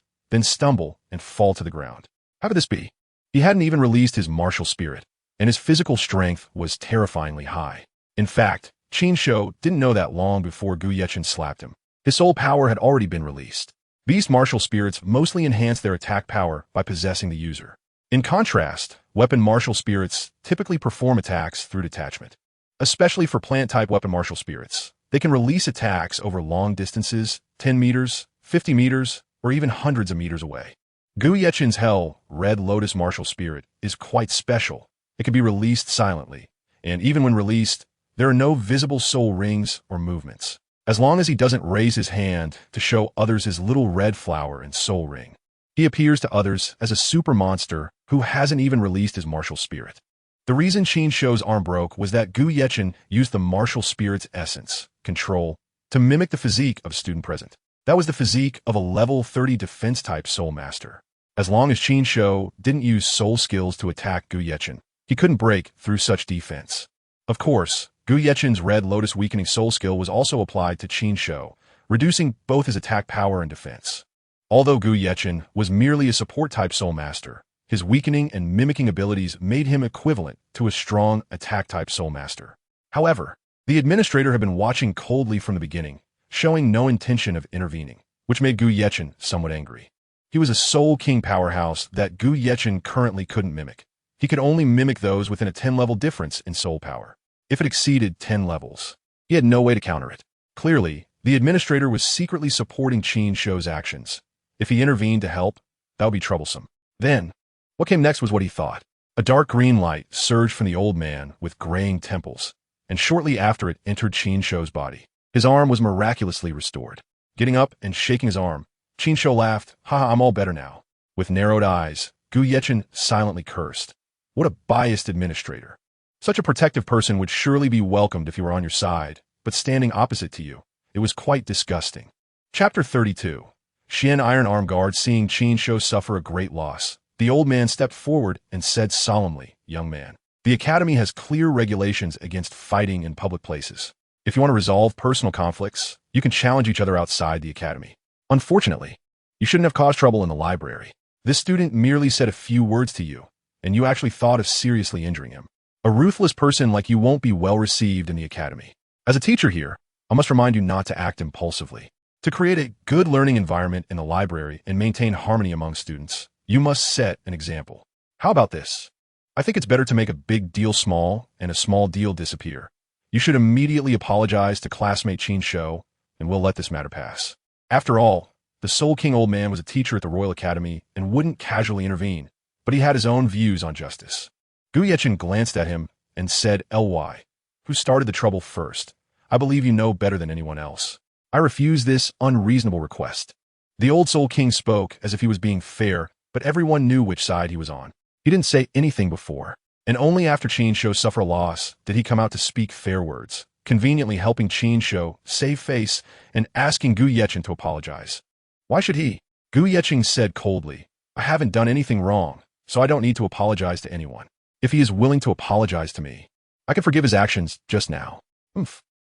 then stumble and fall to the ground. How could this be? He hadn't even released his martial spirit, and his physical strength was terrifyingly high. In fact, Qin Shou didn't know that long before Gu Yechin slapped him. His soul power had already been released. Beast martial spirits mostly enhance their attack power by possessing the user. In contrast, weapon martial spirits typically perform attacks through detachment. Especially for plant-type weapon martial spirits, they can release attacks over long distances, 10 meters, 50 meters, or even hundreds of meters away. Gu Yechin's Hell Red Lotus martial spirit is quite special. It can be released silently, and even when released, there are no visible soul rings or movements, as long as he doesn't raise his hand to show others his little red flower and soul ring. He appears to others as a super monster who hasn't even released his martial spirit. The reason Qin Shou's arm broke was that Gu Yechin used the martial spirit's essence, control, to mimic the physique of a student present. That was the physique of a level 30 defense-type soul master. As long as Qin Shou didn't use soul skills to attack Gu Yechin, he couldn't break through such defense. Of course, Gu Yechin's Red Lotus weakening soul skill was also applied to Qin Shou, reducing both his attack power and defense. Although Gu Yechin was merely a support-type soul master, his weakening and mimicking abilities made him equivalent to a strong attack-type soul master. However, the administrator had been watching coldly from the beginning, showing no intention of intervening, which made Gu Yechin somewhat angry. He was a Soul King powerhouse that Gu Yechin currently couldn't mimic. He could only mimic those within a 10-level difference in soul power. If it exceeded 10 levels, he had no way to counter it. Clearly, the administrator was secretly supporting Qin Shou's actions. If he intervened to help, that would be troublesome. Then, what came next was what he thought. A dark green light surged from the old man with graying temples, and shortly after it entered Qin Shou's body. His arm was miraculously restored. Getting up and shaking his arm, Qin Shou laughed. "Haha, I'm all better now." With narrowed eyes, Gu Yechin silently cursed. What a biased administrator. Such a protective person would surely be welcomed if he were on your side, but standing opposite to you, it was quite disgusting. Chapter 32. Xian Iron Arm Guard. Seeing Qin Shou suffer a great loss, the old man stepped forward and said solemnly, "Young man, the academy has clear regulations against fighting in public places. If you want to resolve personal conflicts, you can challenge each other outside the academy. Unfortunately, you shouldn't have caused trouble in the library. This student merely said a few words to you, and you actually thought of seriously injuring him. A ruthless person like you won't be well received in the academy. As a teacher here, I must remind you not to act impulsively. To create a good learning environment in the library and maintain harmony among students, you must set an example. How about this? I think it's better to make a big deal small and a small deal disappear. You should immediately apologize to classmate Qin Shou, and we'll let this matter pass. After all, The Soul King old man was a teacher at the Royal Academy and wouldn't casually intervene, but he had his own views on justice. Gu Yechen glanced at him and said, "Ly, who started the trouble first? I believe you know better than anyone else. I refuse this unreasonable request." The old Soul King spoke as if he was being fair, but everyone knew which side he was on. He didn't say anything before, and only after Qin Shou suffered a loss did he come out to speak fair words, conveniently helping Qin Shou save face and asking Gu Yechen to apologize. Why should he? Gu Yechen said coldly, "I haven't done anything wrong, so I don't need to apologize to anyone. If he is willing to apologize to me, I can forgive his actions just now."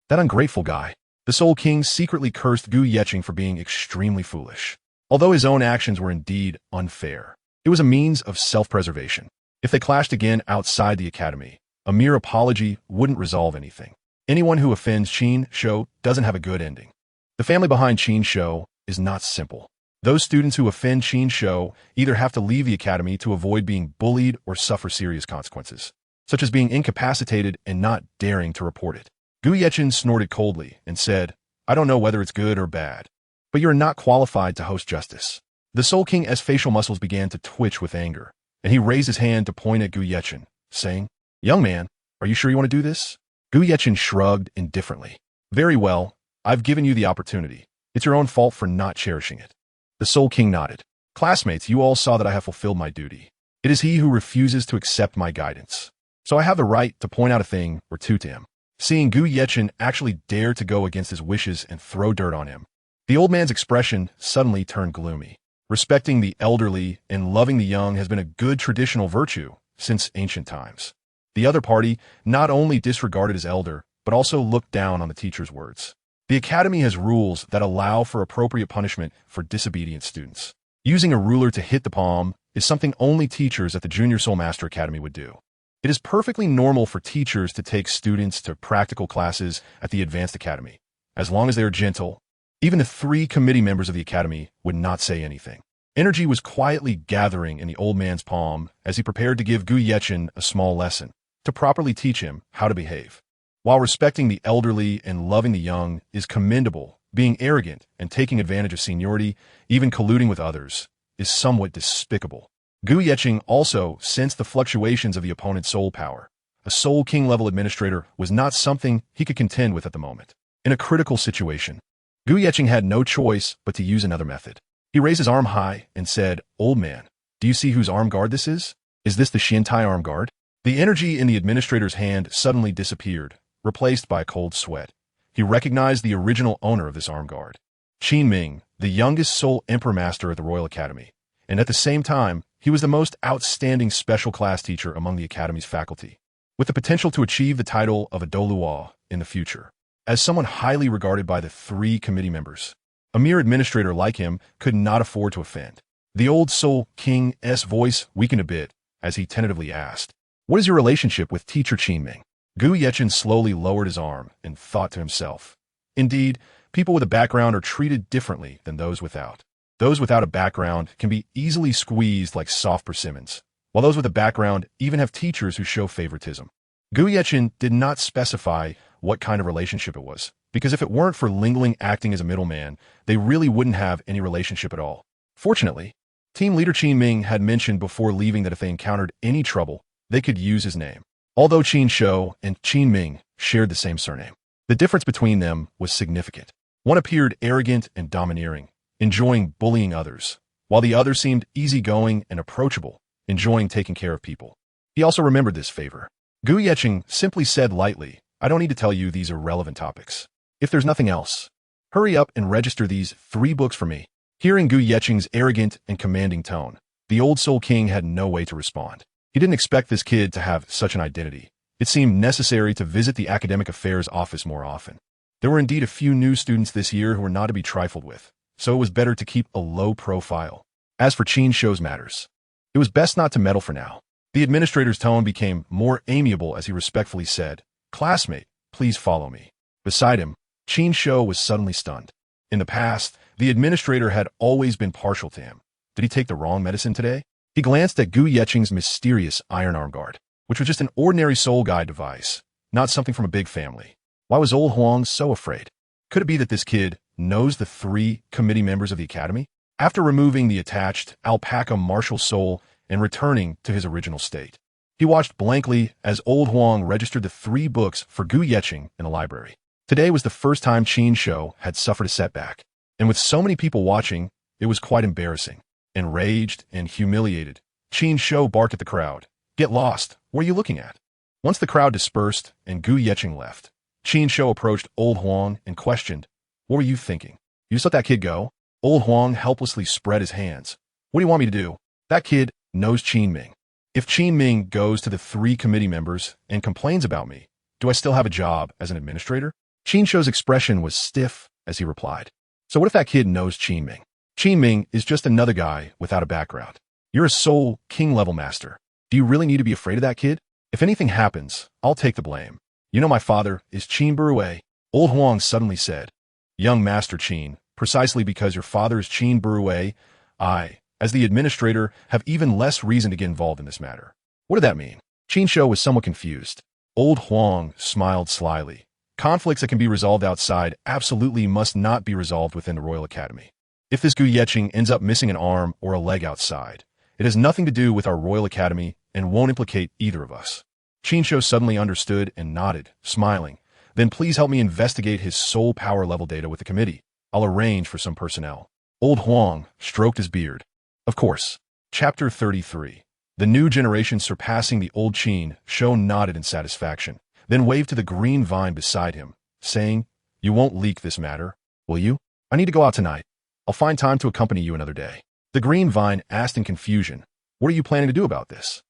That ungrateful guy. The Soul King secretly cursed Gu Yechen for being extremely foolish. Although his own actions were indeed unfair, it was a means of self-preservation. If they clashed again outside the academy, a mere apology wouldn't resolve anything. Anyone who offends Qin Shou doesn't have a good ending. The family behind Qin Shou is not simple. Those students who offend Qin Shou either have to leave the academy to avoid being bullied or suffer serious consequences, such as being incapacitated and not daring to report it. Gu Yechen snorted coldly and said, "I don't know whether it's good or bad, but you're not qualified to host justice." The Soul King's facial muscles began to twitch with anger, and he raised his hand to point at Gu Yechen, saying, "Young man, are you sure you want to do this?" Gu Yechen shrugged indifferently. "Very well, I've given you the opportunity. It's your own fault for not cherishing it." The Soul King nodded. "Classmates, you all saw that I have fulfilled my duty. It is he who refuses to accept my guidance, so I have the right to point out a thing or two to him." Seeing Gu Yechen actually dare to go against his wishes and throw dirt on him, the old man's expression suddenly turned gloomy. Respecting the elderly and loving the young has been a good traditional virtue since ancient times. The other party not only disregarded his elder, but also looked down on the teacher's words. The academy has rules that allow for appropriate punishment for disobedient students. Using a ruler to hit the palm is something only teachers at the Junior Soul Master Academy would do. It is perfectly normal for teachers to take students to practical classes at the Advanced Academy, as long as they are gentle. Even the 3 committee members of the academy would not say anything. Energy was quietly gathering in the old man's palm as he prepared to give Gu Yechen a small lesson, to properly teach him how to behave. While respecting the elderly and loving the young is commendable, being arrogant and taking advantage of seniority, even colluding with others, is somewhat despicable. Gu Yechen also sensed the fluctuations of the opponent's soul power. A Soul King-level administrator was not something he could contend with at the moment. In a critical situation, Gu Yechen had no choice but to use another method. He raised his arm high and said, "Old man, do you see whose arm guard this is? Is this the Shintai arm guard?" The energy in the administrator's hand suddenly disappeared, replaced by a cold sweat. He recognized the original owner of this arm guard, Qin Ming, the youngest Soul Emperor Master at the Royal Academy, and at the same time, he was the most outstanding special class teacher among the Academy's faculty, with the potential to achieve the title of a Douluo in the future. As someone highly regarded by the 3 committee members, a mere administrator like him could not afford to offend. The old Soul King's voice weakened a bit as he tentatively asked, "What is your relationship with teacher Qin Ming?" Gu Yechen slowly lowered his arm and thought to himself, "Indeed, people with a background are treated differently than those without. Those without a background can be easily squeezed like soft persimmons, while those with a background even have teachers who show favoritism." Gu Yechen did not specify what kind of relationship it was, because if it weren't for Lingling acting as a middleman, they really wouldn't have any relationship at all. Fortunately, team leader Qin Ming had mentioned before leaving that if they encountered any trouble, they could use his name. Although Qin Shou and Qin Ming shared the same surname, the difference between them was significant. One appeared arrogant and domineering, enjoying bullying others, while the other seemed easygoing and approachable, enjoying taking care of people. He also remembered this favor. Gu Yechen simply said lightly, "I don't need to tell you these irrelevant topics. If there's nothing else, hurry up and register these 3 books for me." Hearing Gu Yechen's arrogant and commanding tone, the old Soul King had no way to respond. He didn't expect this kid to have such an identity. It seemed necessary to visit the academic affairs office more often. There were indeed a few new students this year who were not to be trifled with, so it was better to keep a low profile. As for Qin Shou's matters, it was best not to meddle for now. The administrator's tone became more amiable as he respectfully said, "Classmate, please follow me." Beside him, Qin Shou was suddenly stunned. In the past, the administrator had always been partial to him. Did he take the wrong medicine today? He glanced at Gu Yechen's mysterious iron arm guard, which was just an ordinary soul guide device, not something from a big family. Why was old Huang so afraid? Could it be that this kid knows the 3 committee members of the academy? After removing the attached alpaca martial soul and returning to his original state, he watched blankly as old Huang registered the 3 books for Gu Yeqing in the library. Today was the first time Qin Shou had suffered a setback, and with so many people watching, it was quite embarrassing. Enraged and humiliated, Qin Shou barked at the crowd. "Get lost! What are you looking at?" Once the crowd dispersed and Gu Yeqing left, Qin Shou approached old Huang and questioned, "What were you thinking? You just let that kid go?" Old Huang helplessly spread his hands. "What do you want me to do? That kid knows Qin Ming. If Qin Ming goes to the 3 committee members and complains about me, do I still have a job as an administrator?" Qin Shou's expression was stiff as he replied, "So what if that kid knows Qin Ming? Qin Ming is just another guy without a background. You're a Soul King-level master. Do you really need to be afraid of that kid? If anything happens, I'll take the blame. You know my father is Qin Burue," old Huang suddenly said. "Young Master Qin, precisely because your father is Qin Burue, I, as the administrator, have even less reason to get involved in this matter." What did that mean? Qin Shou was somewhat confused. Old Huang smiled slyly. Conflicts that can be resolved outside absolutely must not be resolved within the Royal Academy. If this Gu Yeqing ends up missing an arm or a leg outside, it has nothing to do with our Royal Academy and won't implicate either of us. Qin Shou suddenly understood and nodded, smiling. "Then please help me investigate his soul power level data with the committee. I'll arrange for some personnel." Old Huang stroked his beard. "Of course." Chapter 33. The new generation surpassing the old Qin Shou nodded in satisfaction, then waved to the green vine beside him, saying, "You won't leak this matter, will you? I need to go out tonight. I'll find time to accompany you another day." The green vine asked in confusion, "What are you planning to do about this?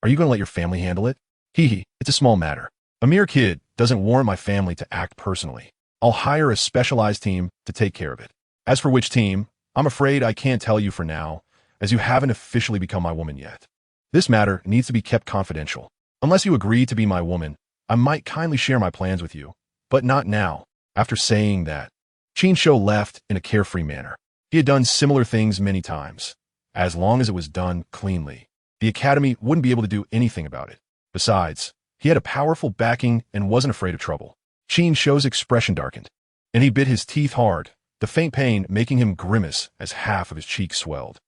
Are you going to let your family handle it?" "Hee, it's a small matter. A mere kid doesn't warrant my family to act personally. I'll hire a specialized team to take care of it. As for which team, I'm afraid I can't tell you for now, as you haven't officially become my woman yet. This matter needs to be kept confidential. Unless you agree to be my woman, I might kindly share my plans with you, but not now." After saying that, Qin Shou left in a carefree manner. He had done similar things many times. As long as it was done cleanly, the academy wouldn't be able to do anything about it. Besides, he had a powerful backing and wasn't afraid of trouble. Qin Shou's expression darkened, and he bit his teeth hard, the faint pain making him grimace as half of his cheek swelled.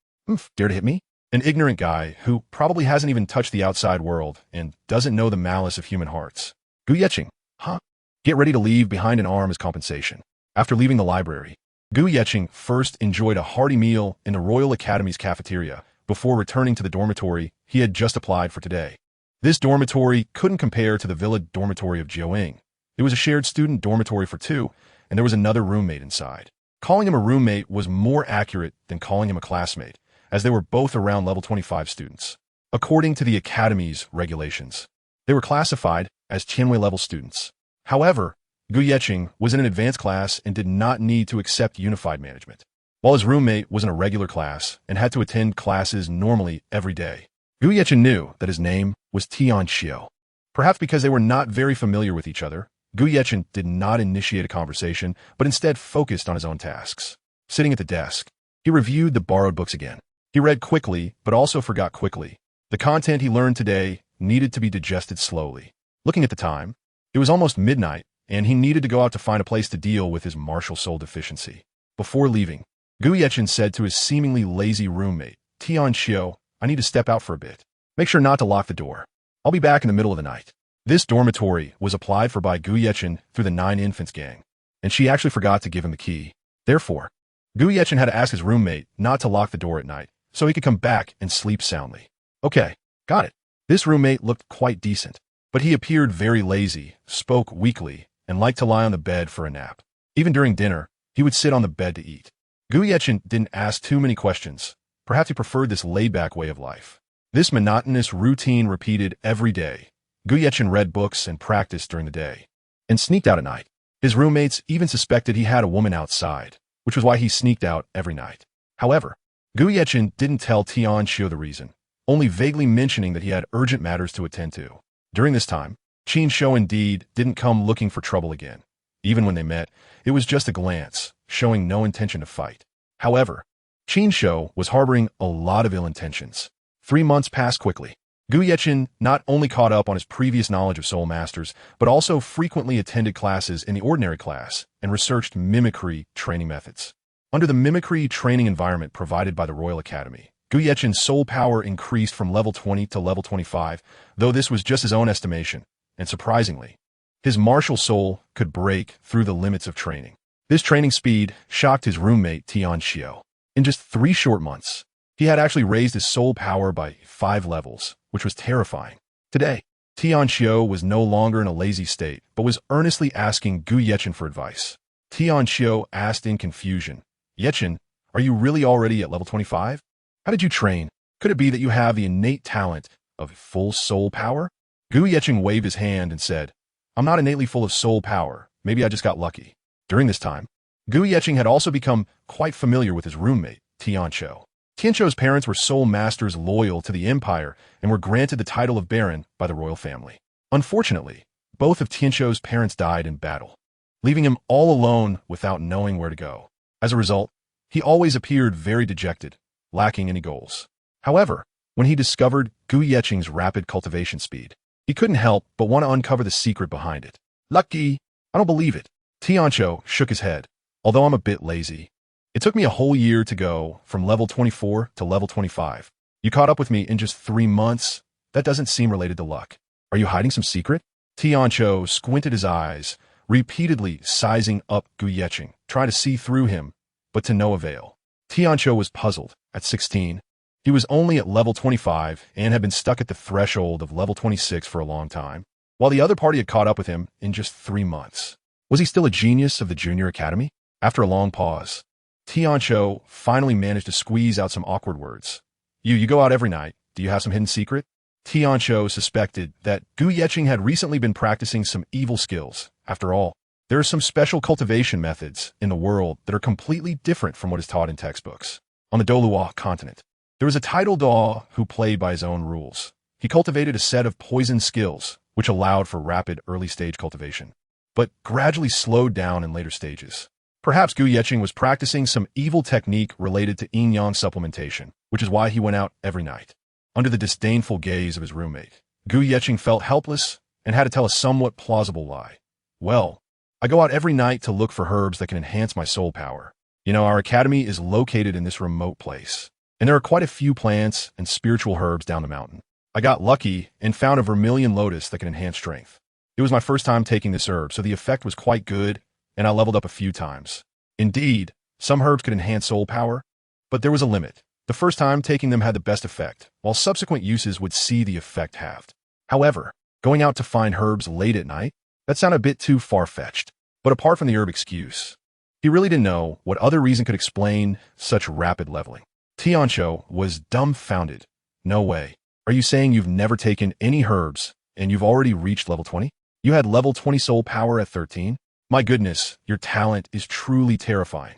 Dare to hit me? An ignorant guy who probably hasn't even touched the outside world and doesn't know the malice of human hearts. Gu Yeqing, huh? Get ready to leave behind an arm as compensation. After leaving the library, Gu Yeqing first enjoyed a hearty meal in the Royal Academy's cafeteria before returning to the dormitory he had just applied for today. This dormitory couldn't compare to the villa dormitory of Jiaoying. It was a shared student dormitory for 2, and there was another roommate inside. Calling him a roommate was more accurate than calling him a classmate, as they were both around level 25 students. According to the Academy's regulations, they were classified as Qianwei-level students. However, Gu Yeqing was in an advanced class and did not need to accept unified management, while his roommate was in a regular class and had to attend classes normally every day. Gu Yeqing knew that his name was Tian Xiao. Perhaps because they were not very familiar with each other, Gu Yeqing did not initiate a conversation, but instead focused on his own tasks. Sitting at the desk, he reviewed the borrowed books again. He read quickly, but also forgot quickly. The content he learned today needed to be digested slowly. Looking at the time, it was almost midnight, and he needed to go out to find a place to deal with his martial soul deficiency. Before leaving, Gu Yeqing said to his seemingly lazy roommate, "Tian Xiao, I need to step out for a bit. Make sure not to lock the door. I'll be back in the middle of the night." This dormitory was applied for by Gu Yeqing through the 9 Infants gang, and she actually forgot to give him the key. Therefore, Gu Yeqing had to ask his roommate not to lock the door at night, so he could come back and sleep soundly. Okay, got it. This roommate looked quite decent, but he appeared very lazy, spoke weakly, and liked to lie on the bed for a nap. Even during dinner, he would sit on the bed to eat. Gu Yeqing didn't ask too many questions. Perhaps he preferred this laid-back way of life. This monotonous routine repeated every day. Gu Yeqing read books and practiced during the day, and sneaked out at night. His roommates even suspected he had a woman outside, which was why he sneaked out every night. However, Gu Yeqing didn't tell Tian Xiao the reason, only vaguely mentioning that he had urgent matters to attend to. During this time, Qin Shou indeed didn't come looking for trouble again. Even when they met, it was just a glance, showing no intention to fight. However, Qin Shou was harboring a lot of ill intentions. 3 months passed quickly. Gu Yechen not only caught up on his previous knowledge of soul masters, but also frequently attended classes in the ordinary class and researched mimicry training methods. Under the mimicry training environment provided by the Royal Academy, Gu Yechen's soul power increased from level 20 to level 25, though this was just his own estimation, and surprisingly, his martial soul could break through the limits of training. This training speed shocked his roommate Tian Xiao. In just 3 short months, he had actually raised his soul power by 5 levels, which was terrifying. Today, Tian Xiao was no longer in a lazy state, but was earnestly asking Gu Yechen for advice. Tian Xiao asked in confusion, "Yechen, are you really already at level 25? How did you train? Could it be that you have the innate talent of full soul power?" Gu Yechen waved his hand and said, "I'm not innately full of soul power. Maybe I just got lucky." During this time, Gu Yechen had also become quite familiar with his roommate, Tian Xiao. Tian Xiao's parents were soul masters loyal to the empire and were granted the title of baron by the royal family. Unfortunately, both of Tian Xiao's parents died in battle, leaving him all alone without knowing where to go. As a result, he always appeared very dejected, lacking any goals. However, when he discovered Gu Yechen's rapid cultivation speed, he couldn't help but want to uncover the secret behind it. "Lucky? I don't believe it." Tian Xiao shook his head. "Although I'm a bit lazy, it took me a whole year to go from level 24 to level 25. You caught up with me in just 3 months? That doesn't seem related to luck. Are you hiding some secret?" Tian Xiao squinted his eyes, repeatedly sizing up Gu Yechen, trying to see through him, but to no avail. Tian Xiao was puzzled. At 16, he was only at level 25 and had been stuck at the threshold of level 26 for a long time, while the other party had caught up with him in just 3 months. Was he still a genius of the junior academy? After a long pause, Tian Xiao finally managed to squeeze out some awkward words. You go out every night. Do you have some hidden secret?" Tian Xiao suspected that Gu Yechen had recently been practicing some evil skills. After all, there are some special cultivation methods in the world that are completely different from what is taught in textbooks. On the Douluo continent, there was a titled Daw who played by his own rules. He cultivated a set of poison skills, which allowed for rapid early-stage cultivation, but gradually slowed down in later stages. Perhaps Gu Yechen was practicing some evil technique related to yin-yang supplementation, which is why he went out every night. Under the disdainful gaze of his roommate, Gu Yechen felt helpless and had to tell a somewhat plausible lie. "Well, I go out every night to look for herbs that can enhance my soul power. You know, our academy is located in this remote place, and there are quite a few plants and spiritual herbs down the mountain. I got lucky and found a vermilion lotus that can enhance strength. It was my first time taking this herb, so the effect was quite good, and I leveled up a few times. Indeed, some herbs could enhance soul power, but there was a limit. The first time taking them had the best effect, while subsequent uses would see the effect halved. However, going out to find herbs late at night, that sounded a bit too far-fetched. But apart from the herb excuse, he really didn't know what other reason could explain such rapid leveling. Tian Xiao was dumbfounded. "No way. Are you saying you've never taken any herbs and you've already reached level 20? You had level 20 soul power at 13? My goodness, your talent is truly terrifying."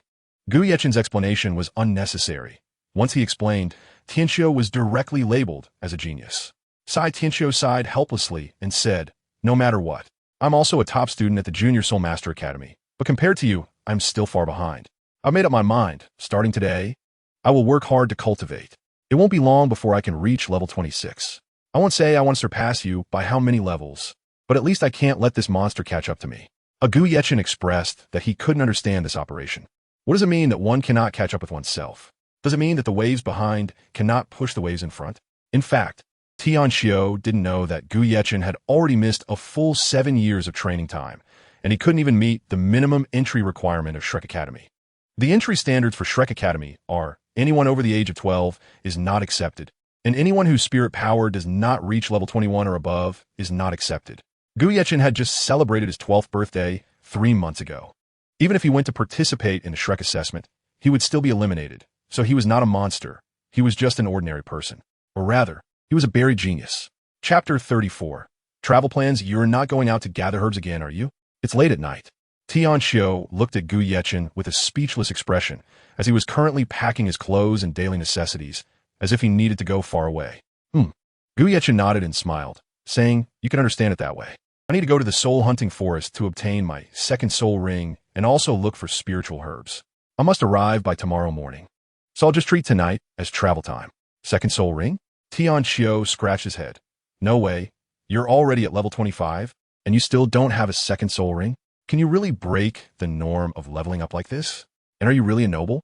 Gu Yechen's explanation was unnecessary. Once he explained, Tian Xiao was directly labeled as a genius. Tian Xiao sighed helplessly and said, "No matter what, I'm also a top student at the Junior Soul Master Academy, but compared to you, I'm still far behind. I've made up my mind. Starting today, I will work hard to cultivate. It won't be long before I can reach level 26. I won't say I want to surpass you by how many levels, but at least I can't let this monster catch up to me." Gu Yechen expressed that he couldn't understand this operation. What does it mean that one cannot catch up with oneself? Does it mean that the waves behind cannot push the waves in front? In fact, Tian Xiao didn't know that Gu Yechen had already missed a full 7 years of training time, and he couldn't even meet the minimum entry requirement of Shrek Academy. The entry standards for Shrek Academy are anyone over the age of 12 is not accepted, and anyone whose spirit power does not reach level 21 or above is not accepted. Gu Yechen had just celebrated his 12th birthday 3 months ago. Even if he went to participate in a Shrek assessment, he would still be eliminated. So he was not a monster. He was just an ordinary person. Or rather, he was a buried genius. Chapter 34. Travel plans. You're not going out to gather herbs again, are you? It's late at night. Tian Xiao looked at Gu Yechen with a speechless expression, as he was currently packing his clothes and daily necessities, as if he needed to go far away. Gu Yechen nodded and smiled, saying, "You can understand it that way. I need to go to the soul hunting forest to obtain my second soul ring and also look for spiritual herbs. I must arrive by tomorrow morning. So I'll just treat tonight as travel time. Second soul ring? Tian Xiao scratched his head. No way. You're already at level 25, and you still don't have a second soul ring? Can you really break the norm of leveling up like this? And are you really a noble?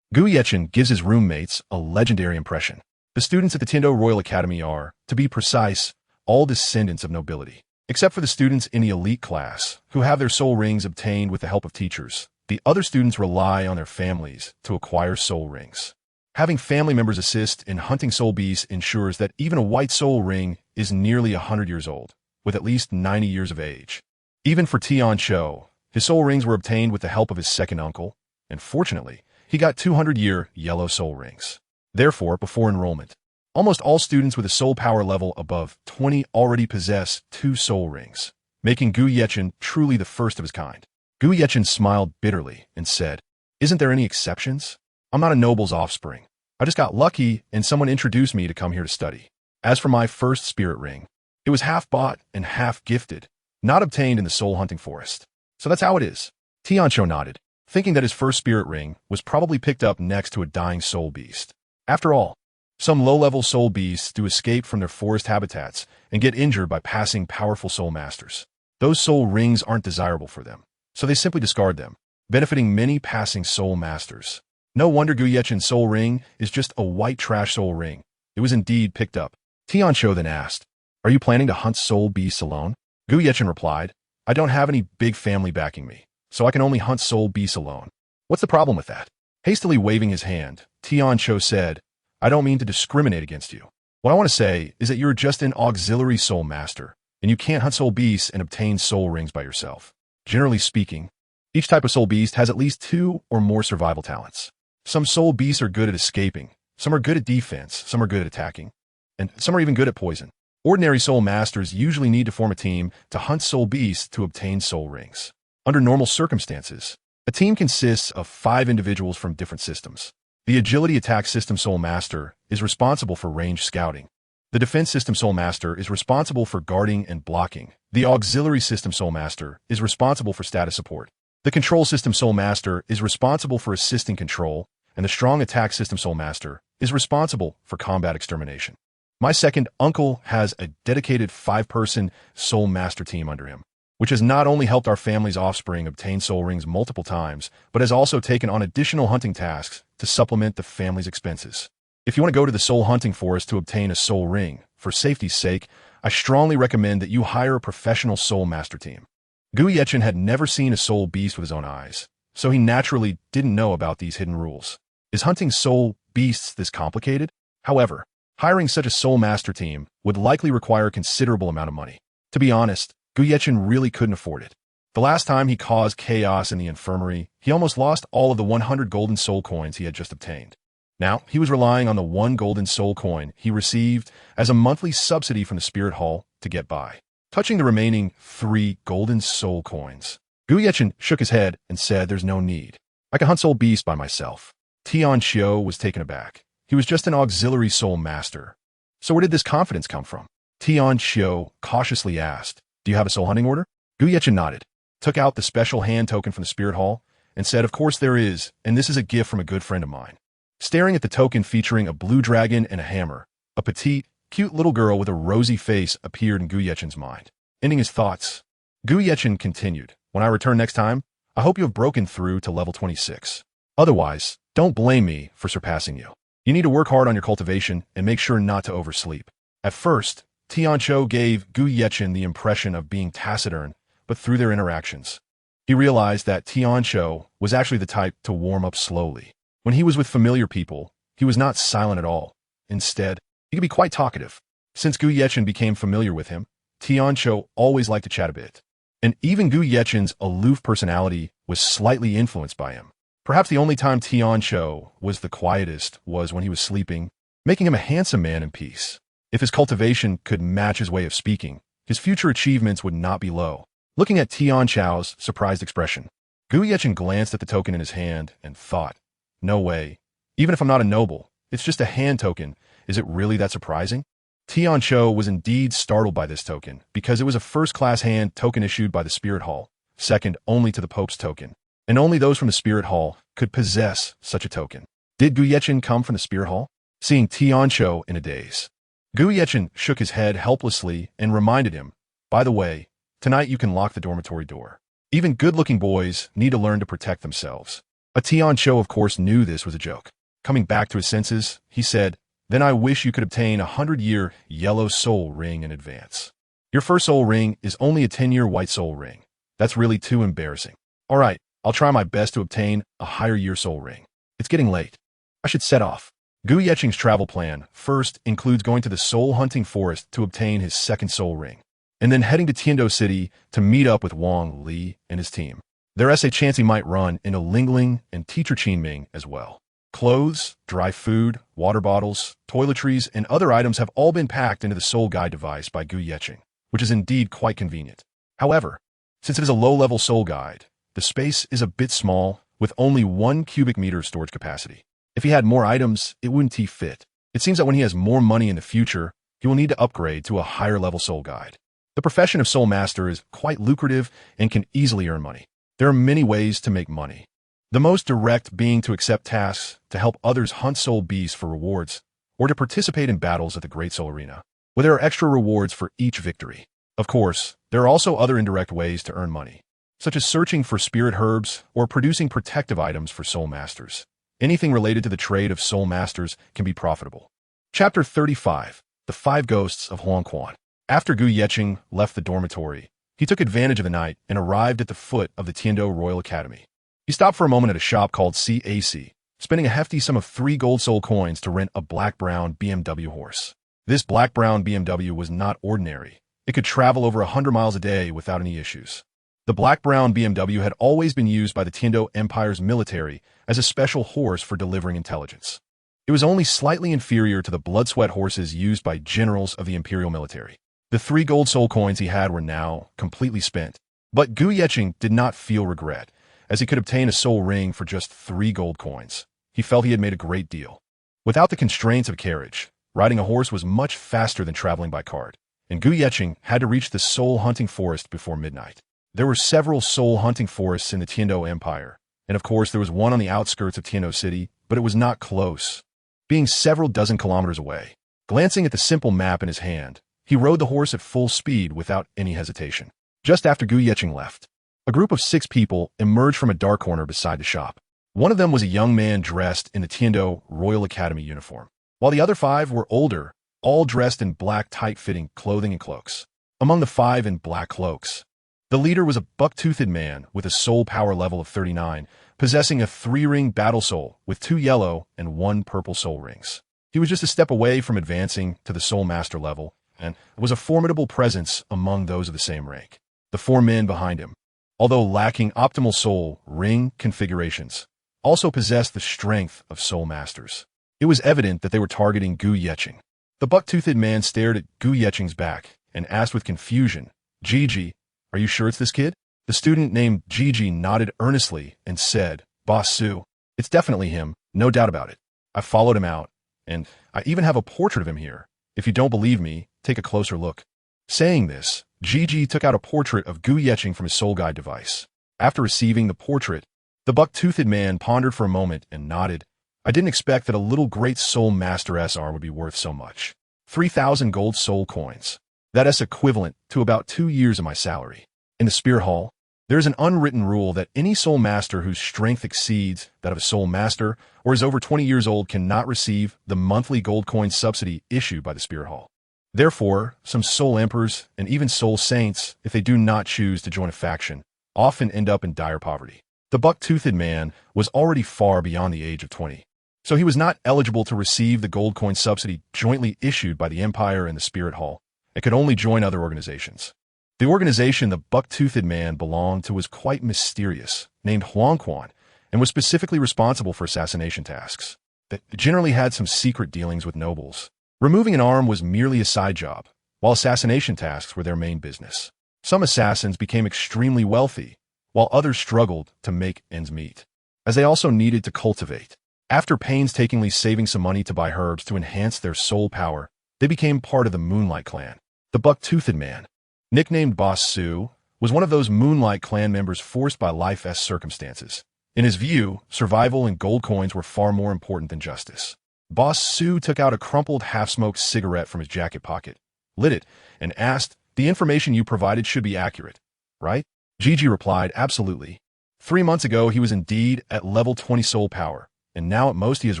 Gu Yechen gives his roommates a legendary impression. The students at the Tindo Royal Academy are, to be precise, all descendants of nobility. Except for the students in the elite class, who have their soul rings obtained with the help of teachers. The other students rely on their families to acquire soul rings. Having family members assist in hunting soul beasts ensures that even a white soul ring is nearly 100 years old, with at least 90 years of age. Even for Tian Qiu, his soul rings were obtained with the help of his second uncle, and fortunately, he got 200-year yellow soul rings. Therefore, before enrollment, almost all students with a soul power level above 20 already possess 2 soul rings, making Gu Yechen truly the first of his kind. Gu Yechen smiled bitterly and said, "Isn't there any exceptions? I'm not a noble's offspring. I just got lucky and someone introduced me to come here to study. As for my first spirit ring, it was half bought and half gifted, not obtained in the soul hunting forest. So that's how it is." Tiancho nodded, thinking that his first spirit ring was probably picked up next to a dying soul beast. After all, some low-level soul beasts do escape from their forest habitats and get injured by passing powerful soul masters. Those soul rings aren't desirable for them, so they simply discard them, benefiting many passing soul masters. No wonder Gu Yechen's soul ring is just a white trash soul ring. It was indeed picked up. Tiancho then asked, "Are you planning to hunt soul beasts alone?" Gu Yechen replied, "I don't have any big family backing me, so I can only hunt soul beasts alone. What's the problem with that?" Hastily waving his hand, Tiancho said, "I don't mean to discriminate against you. What I want to say is that you're just an auxiliary soul master, and you can't hunt soul beasts and obtain soul rings by yourself. Generally speaking, each type of soul beast has at least 2 or more survival talents. Some soul beasts are good at escaping, some are good at defense, some are good at attacking, and some are even good at poison. Ordinary soul masters usually need to form a team to hunt soul beasts to obtain soul rings. Under normal circumstances, a team consists of 5 individuals from different systems. The Agility Attack System Soul Master is responsible for range scouting. The Defense System Soul Master is responsible for guarding and blocking. The Auxiliary System Soul Master is responsible for status support. The Control System Soul Master is responsible for assisting control, and the Strong Attack System Soul Master is responsible for combat extermination. My second uncle has a dedicated 5-person Soul Master team under him, which has not only helped our family's offspring obtain soul rings multiple times, but has also taken on additional hunting tasks to supplement the family's expenses. If you want to go to the soul hunting forest to obtain a soul ring, for safety's sake, I strongly recommend that you hire a professional soul master team." Gu Yechen had never seen a soul beast with his own eyes, so he naturally didn't know about these hidden rules. Is hunting soul beasts this complicated? However, hiring such a soul master team would likely require a considerable amount of money. To be honest, Gu Yechen really couldn't afford it. The last time he caused chaos in the infirmary, he almost lost all of the 100 golden soul coins he had just obtained. Now, he was relying on the 1 golden soul coin he received as a monthly subsidy from the Spirit Hall to get by. Touching the remaining 3 golden soul coins, Gu Yechen shook his head and said, "There's no need. I can hunt soul beasts by myself." Tian Qiu was taken aback. He was just an auxiliary soul master. So where did this confidence come from? Tian Qiu cautiously asked, "Do you have a soul hunting order?" Gu Yechen nodded, took out the special hand token from the Spirit Hall, and said, "Of course there is, and this is a gift from a good friend of mine." Staring at the token featuring a blue dragon and a hammer, a petite, cute little girl with a rosy face appeared in Gu Yechen's mind. Ending his thoughts, Gu Yechen continued, "When I return next time, I hope you have broken through to level 26. Otherwise, don't blame me for surpassing you. You need to work hard on your cultivation and make sure not to oversleep." At first, Tiancho gave Gu Yechen the impression of being taciturn, but through their interactions, he realized that Tiancho was actually the type to warm up slowly. When he was with familiar people, he was not silent at all. Instead, he could be quite talkative. Since Gu Yechen became familiar with him, Tiancho always liked to chat a bit. And even Gu Yechen's aloof personality was slightly influenced by him. Perhaps the only time Tiancho was the quietest was when he was sleeping, making him a handsome man in peace. If his cultivation could match his way of speaking, his future achievements would not be low. Looking at Tiancho's surprised expression, Gu Yechen glanced at the token in his hand and thought, "No way. Even if I'm not a noble, it's just a hand token. Is it really that surprising?" Tiancho was indeed startled by this token because it was a first-class hand token issued by the Spirit Hall, second only to the Pope's token, and only those from the Spirit Hall could possess such a token. Did Gu Yechen come from the Spirit Hall? Seeing Tiancho in a daze, Gu Yechen shook his head helplessly and reminded him, by the way, tonight you can lock the dormitory door. Even good-looking boys need to learn to protect themselves. A Tian Cho, of course, knew this was a joke. Coming back to his senses, he said, then I wish you could obtain a 100-year yellow soul ring in advance. Your first soul ring is only a 10-year white soul ring. That's really too embarrassing. All right, I'll try my best to obtain a higher year soul ring. It's getting late. I should set off. Gu Yecheng's travel plan first includes going to the soul hunting forest to obtain his second soul ring, and then heading to Tiando City to meet up with Wang Li and his team. There's a chance he might run into Lingling and teacher Qinming as well. Clothes, dry food, water bottles, toiletries, and other items have all been packed into the soul guide device by Gu Yecheng, which is indeed quite convenient. However, since it is a low-level soul guide, the space is a bit small, with only 1 cubic meter of storage capacity. If he had more items, it wouldn't fit. It seems that when he has more money in the future, he will need to upgrade to a higher-level soul guide. The profession of soul master is quite lucrative and can easily earn money. There are many ways to make money. The most direct being to accept tasks to help others hunt soul beasts for rewards, or to participate in battles at the Great Soul Arena, where there are extra rewards for each victory. Of course, there are also other indirect ways to earn money, such as searching for spirit herbs or producing protective items for soul masters. Anything related to the trade of soul masters can be profitable. Chapter 35. The 5 Ghosts of Huangquan. After Gu Yecheng left the dormitory, he took advantage of the night and arrived at the foot of the Tiando Royal Academy. He stopped for a moment at a shop called CAC, spending a hefty sum of 3 gold soul coins to rent a black-brown BMW horse. This black-brown BMW was not ordinary. It could travel over 100 miles a day without any issues. The black-brown BMW had always been used by the Tiando Empire's military as a special horse for delivering intelligence. It was only slightly inferior to the blood-sweat horses used by generals of the imperial military. The 3 gold soul coins he had were now completely spent. But Gu Yecheng did not feel regret, as he could obtain a soul ring for just 3 gold coins. He felt he had made a great deal. Without the constraints of carriage, riding a horse was much faster than traveling by cart, and Gu Yecheng had to reach the soul hunting forest before midnight. There were several soul hunting forests in the Tiando Empire, and of course there was one on the outskirts of Tiando City, but it was not close, being several dozen kilometers away. Glancing at the simple map in his hand, he rode the horse at full speed without any hesitation. Just after Gu Yecheng left, a group of 6 people emerged from a dark corner beside the shop. One of them was a young man dressed in the Tiando Royal Academy uniform, while the other 5 were older, all dressed in black tight-fitting clothing and cloaks. Among the 5 in black cloaks, the leader was a buck-toothed man with a soul power level of 39, possessing a 3-ring battle soul with 2 yellow and 1 purple soul rings. He was just a step away from advancing to the soul master level, and was a formidable presence among those of the same rank. The 4 men behind him, although lacking optimal soul ring configurations, also possessed the strength of soul masters. It was evident that they were targeting Gu Yecheng. The buck-toothed man stared at Gu Yecheng's back and asked with confusion, Gigi, are you sure it's this kid? The student named Gigi nodded earnestly and said, Boss Su, it's definitely him, no doubt about it. I followed him out, and I even have a portrait of him here. If you don't believe me, take a closer look. Saying this, Gigi took out a portrait of Gu Yecheng from his soul guide device. After receiving the portrait, the buck-toothed man pondered for a moment and nodded. I didn't expect that a little great soul master SR would be worth so much. 3,000 gold soul coins. That is equivalent to about 2 years of my salary. In the Spirit Hall, there is an unwritten rule that any soul master whose strength exceeds that of a soul master or is over 20 years old cannot receive the monthly gold coin subsidy issued by the Spirit Hall. Therefore, some soul emperors and even soul saints, if they do not choose to join a faction, often end up in dire poverty. The buck-toothed man was already far beyond the age of 20, so he was not eligible to receive the gold coin subsidy jointly issued by the Empire and the Spirit Hall, and could only join other organizations. The organization the buck-toothed man belonged to was quite mysterious, named Huangquan, and was specifically responsible for assassination tasks. They generally had some secret dealings with nobles. Removing an arm was merely a side job, while assassination tasks were their main business. Some assassins became extremely wealthy, while others struggled to make ends meet, as they also needed to cultivate. After painstakingly saving some money to buy herbs to enhance their soul power, they became part of the Moonlight Clan. The buck-toothed man, nicknamed Boss Su, was one of those Moonlight Clan members forced by life's circumstances. In his view, survival and gold coins were far more important than justice. Boss Su took out a crumpled half-smoked cigarette from his jacket pocket, lit it, and asked, "The information you provided should be accurate, right?" Gigi replied, "Absolutely. 3 months ago, he was indeed at level 20 soul power, and now at most he has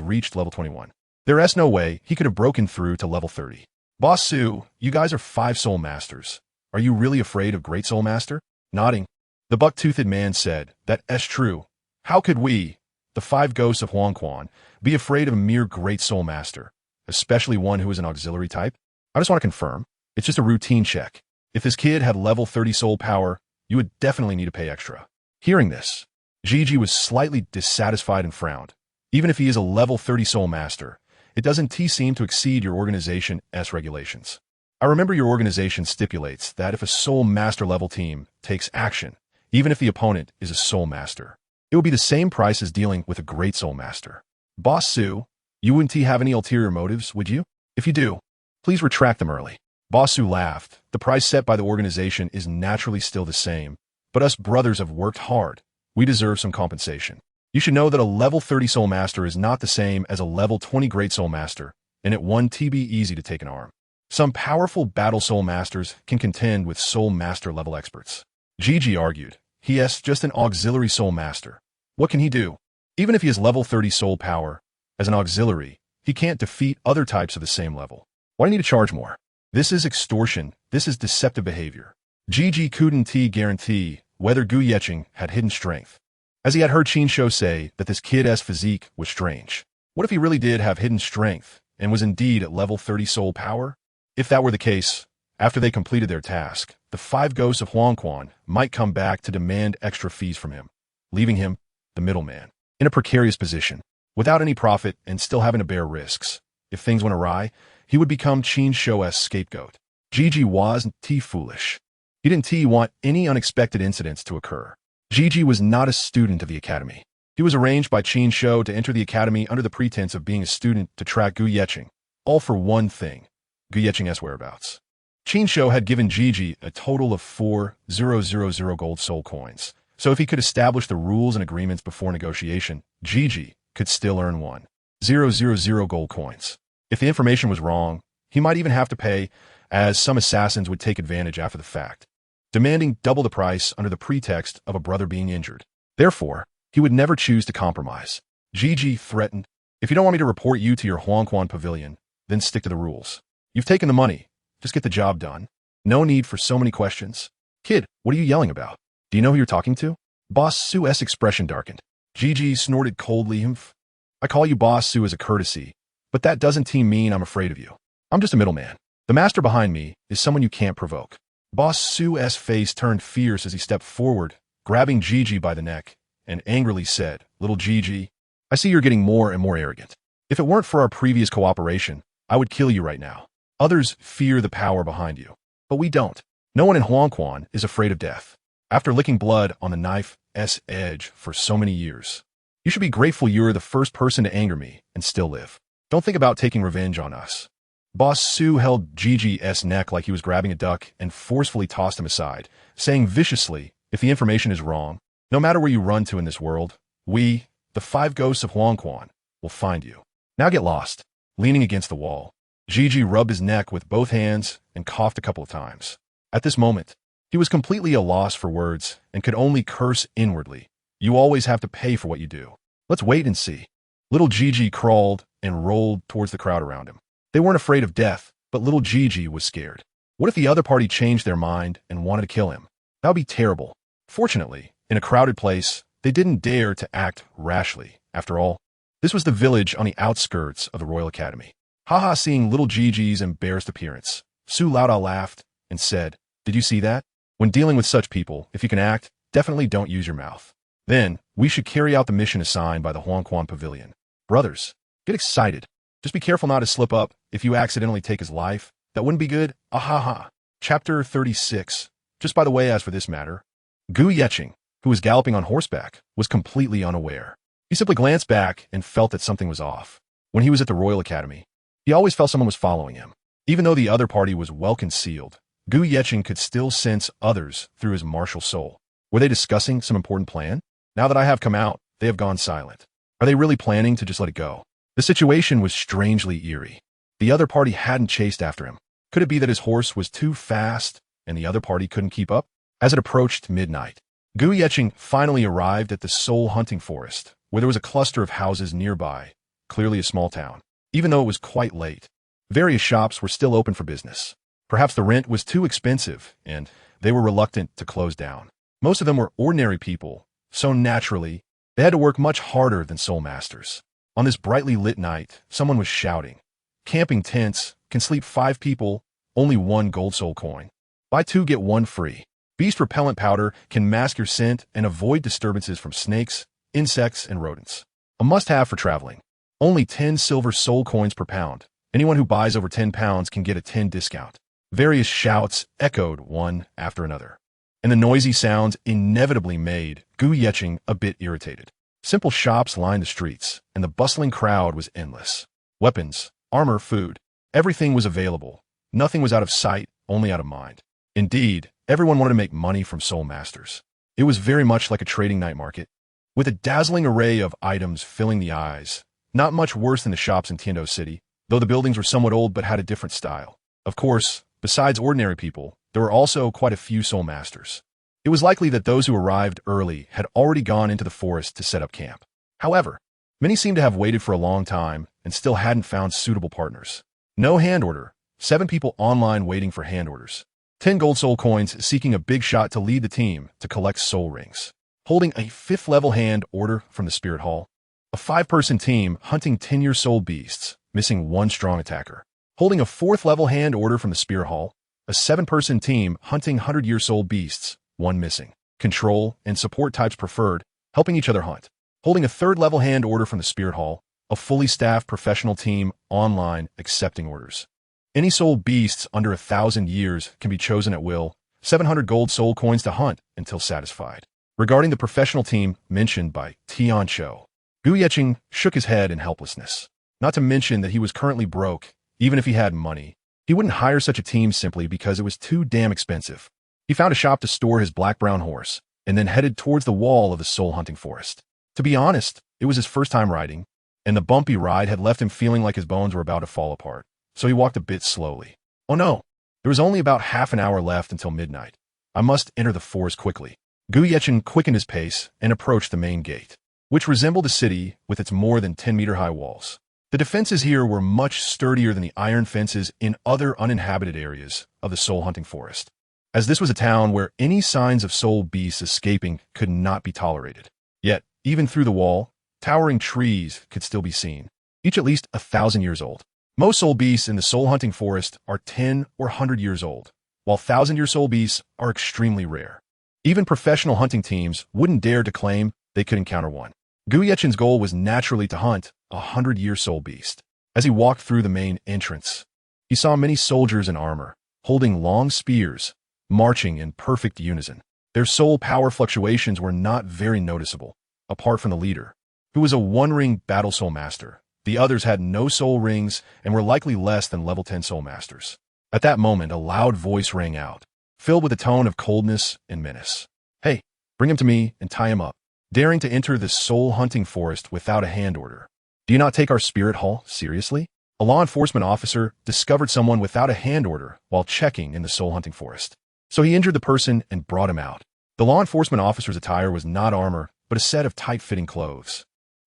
reached level 21. There is no way he could have broken through to level 30. Boss Su, you guys are 5 soul masters. Are you really afraid of Great Soul Master?" Nodding, the buck-toothed man said, "That's true. How could we, the 5 ghosts of Huangquan, be afraid of a mere Great Soul Master, especially one who is an auxiliary type? I just want to confirm, it's just a routine check. If this kid had level 30 soul power, you would definitely need to pay extra." Hearing this, Gigi was slightly dissatisfied and frowned. Even if he is a level 30 soul master, it doesn't seem to exceed your organization's regulations. I remember your organization stipulates that if a soul master level team takes action, even if the opponent is a soul master, it will be the same price as dealing with a great soul master. Boss Su, you wouldn't have any ulterior motives, would you? If you do, please retract them early. Boss Su laughed. The price set by the organization is naturally still the same, but us brothers have worked hard. We deserve some compensation. You should know that a level 30 soul master is not the same as a level 20 great soul master, and it won't be easy to take an arm. Some powerful battle soul masters can contend with soul master level experts. Gigi argued, he is just an auxiliary soul master. What can he do? Even if he has level 30 soul power, as an auxiliary, he can't defeat other types of the same level. Why do you need to charge more? This is extortion. This is deceptive behavior. Gigi couldn't guarantee whether Gu Yeqing had hidden strength, as he had heard Qin Shou say that this kid's physique was strange. What if he really did have hidden strength and was indeed at level 30 soul power? If that were the case, after they completed their task, the 5 ghosts of Huangquan might come back to demand extra fees from him, leaving him, the middleman, in a precarious position, without any profit and still having to bear risks. If things went awry, he would become Qin Shou's scapegoat. Gigi wasn't foolish. He didn't want any unexpected incidents to occur. Gigi was not a student of the academy. He was arranged by Qin Shou to enter the academy under the pretense of being a student to track Gu Yeqing, all for one thing, Gu Yeqing's whereabouts. Qin Shou had given Gigi a total of 4,000 gold soul coins, so if he could establish the rules and agreements before negotiation, Gigi could still earn 1,000 gold coins. If the information was wrong, he might even have to pay, as some assassins would take advantage after the fact, demanding double the price under the pretext of a brother being injured. Therefore, he would never choose to compromise. Gigi threatened, "If you don't want me to report you to your Huangquan pavilion, then stick to the rules. You've taken the money. Just get the job done. No need for so many questions." "Kid, what are you yelling about? Do you know who you're talking to?" Boss Su's expression darkened. Gigi snorted coldly. "Humph. I call you Boss Su as a courtesy, but that doesn't mean I'm afraid of you. I'm just a middleman. The master behind me is someone you can't provoke." Boss Su's face turned fierce as he stepped forward, grabbing Gigi by the neck, and angrily said, "Little Gigi, I see you're getting more and more arrogant. If it weren't for our previous cooperation, I would kill you right now. Others fear the power behind you, but we don't. No one in Huangquan is afraid of death. After licking blood on the knife's edge for so many years, you should be grateful you're the first person to anger me and still live. Don't think about taking revenge on us." Boss Su held Gigi's neck like he was grabbing a duck and forcefully tossed him aside, saying viciously, "If the information is wrong, no matter where you run to in this world, we, the 5 ghosts of Huangquan, will find you. Now get lost." Leaning against the wall, Gigi rubbed his neck with both hands and coughed a couple of times. At this moment, he was completely at a loss for words and could only curse inwardly. You always have to pay for what you do. Let's wait and see. Little Gigi crawled and rolled towards the crowd around him. They weren't afraid of death, but little Gigi was scared. What if the other party changed their mind and wanted to kill him? That would be terrible. Fortunately, in a crowded place, they didn't dare to act rashly. After all, this was the village on the outskirts of the Royal Academy. Haha, seeing little Gigi's embarrassed appearance, Su Laodao laughed and said, "Did you see that? When dealing with such people, if you can act, definitely don't use your mouth. Then, we should carry out the mission assigned by the Huangquan Pavilion. Brothers, get excited. Just be careful not to slip up. If you accidentally take his life, that wouldn't be good. Ahaha." Chapter 36. Just by the way, as for this matter, Gu Yeqing, who was galloping on horseback, was completely unaware. He simply glanced back and felt that something was off. When he was at the Royal Academy, he always felt someone was following him. Even though the other party was well concealed, Gu Yeqing could still sense others through his martial soul. Were they discussing some important plan? Now that I have come out, they have gone silent. Are they really planning to just let it go? The situation was strangely eerie. The other party hadn't chased after him. Could it be that his horse was too fast and the other party couldn't keep up? As it approached midnight, Gu Yecheng finally arrived at the Soul Hunting Forest, where there was a cluster of houses nearby, clearly a small town. Even though it was quite late, various shops were still open for business. Perhaps the rent was too expensive, and they were reluctant to close down. Most of them were ordinary people, so naturally, they had to work much harder than soul masters. On this brightly lit night, someone was shouting, "Camping tents can sleep 5 people, only 1 gold soul coin. Buy 2 get 1 free. Beast repellent powder can mask your scent and avoid disturbances from snakes, insects, and rodents. A must-have for traveling. Only 10 silver soul coins per pound. Anyone who buys over 10 pounds can get a 10 discount." Various shouts echoed one after another, and the noisy sounds inevitably made Gu Yecheng a bit irritated. Simple shops lined the streets, and the bustling crowd was endless. Weapons, armor, food, everything was available. Nothing was out of sight, only out of mind. Indeed, everyone wanted to make money from soul masters. It was very much like a trading night market, with a dazzling array of items filling the eyes. Not much worse than the shops in Tiando City, though the buildings were somewhat old but had a different style. Of course, besides ordinary people, there were also quite a few soul masters. It was likely that those who arrived early had already gone into the forest to set up camp. However, many seemed to have waited for a long time and still hadn't found suitable partners. No hand order. 7 people online waiting for hand orders. 10 gold soul coins seeking a big shot to lead the team to collect soul rings. Holding a 5th level hand order from the Spirit Hall. A 5-person team hunting 10-year soul beasts, missing 1 strong attacker. Holding a 4th level hand order from the Spirit Hall. A 7-person team hunting 100-year soul beasts, 1 missing. Control and support types preferred, helping each other hunt. Holding a 3rd level hand order from the Spirit Hall. A fully staffed professional team online accepting orders. Any soul beasts under 1,000 years can be chosen at will. 700 gold soul coins to hunt until satisfied. Regarding the professional team mentioned by Tian Cho, Gu Yecheng shook his head in helplessness. Not to mention that he was currently broke. Even if he had money, he wouldn't hire such a team simply because it was too damn expensive. He found a shop to store his black-brown horse, and then headed towards the wall of the soul hunting forest. To be honest, it was his first time riding, and the bumpy ride had left him feeling like his bones were about to fall apart, so he walked a bit slowly. Oh no, there was only about half an hour left until midnight. I must enter the forest quickly. Gu Yecheng quickened his pace and approached the main gate, which resembled a city with its more than 10-meter-high walls. The defenses here were much sturdier than the iron fences in other uninhabited areas of the soul hunting forest, as this was a town where any signs of soul beasts escaping could not be tolerated. Yet, even through the wall, towering trees could still be seen, each at least 1,000 years old. Most soul beasts in the soul hunting forest are 10 or 100 years old, while 1,000-year soul beasts are extremely rare. Even professional hunting teams wouldn't dare to claim they could encounter one. Gu Yecheng's goal was naturally to hunt a 100-year soul beast. As he walked through the main entrance, he saw many soldiers in armor, holding long spears, marching in perfect unison. Their soul power fluctuations were not very noticeable, apart from the leader, who was a 1-ring battle soul master. The others had no soul rings and were likely less than level 10 soul masters. At that moment, a loud voice rang out, filled with a tone of coldness and menace. "Hey, bring him to me and tie him up." Daring to enter the soul hunting forest without a hand order. Do you not take our Spirit Hall seriously? A law enforcement officer discovered someone without a hand order while checking in the soul hunting forest. So he injured the person and brought him out. The law enforcement officer's attire was not armor, but a set of tight-fitting clothes,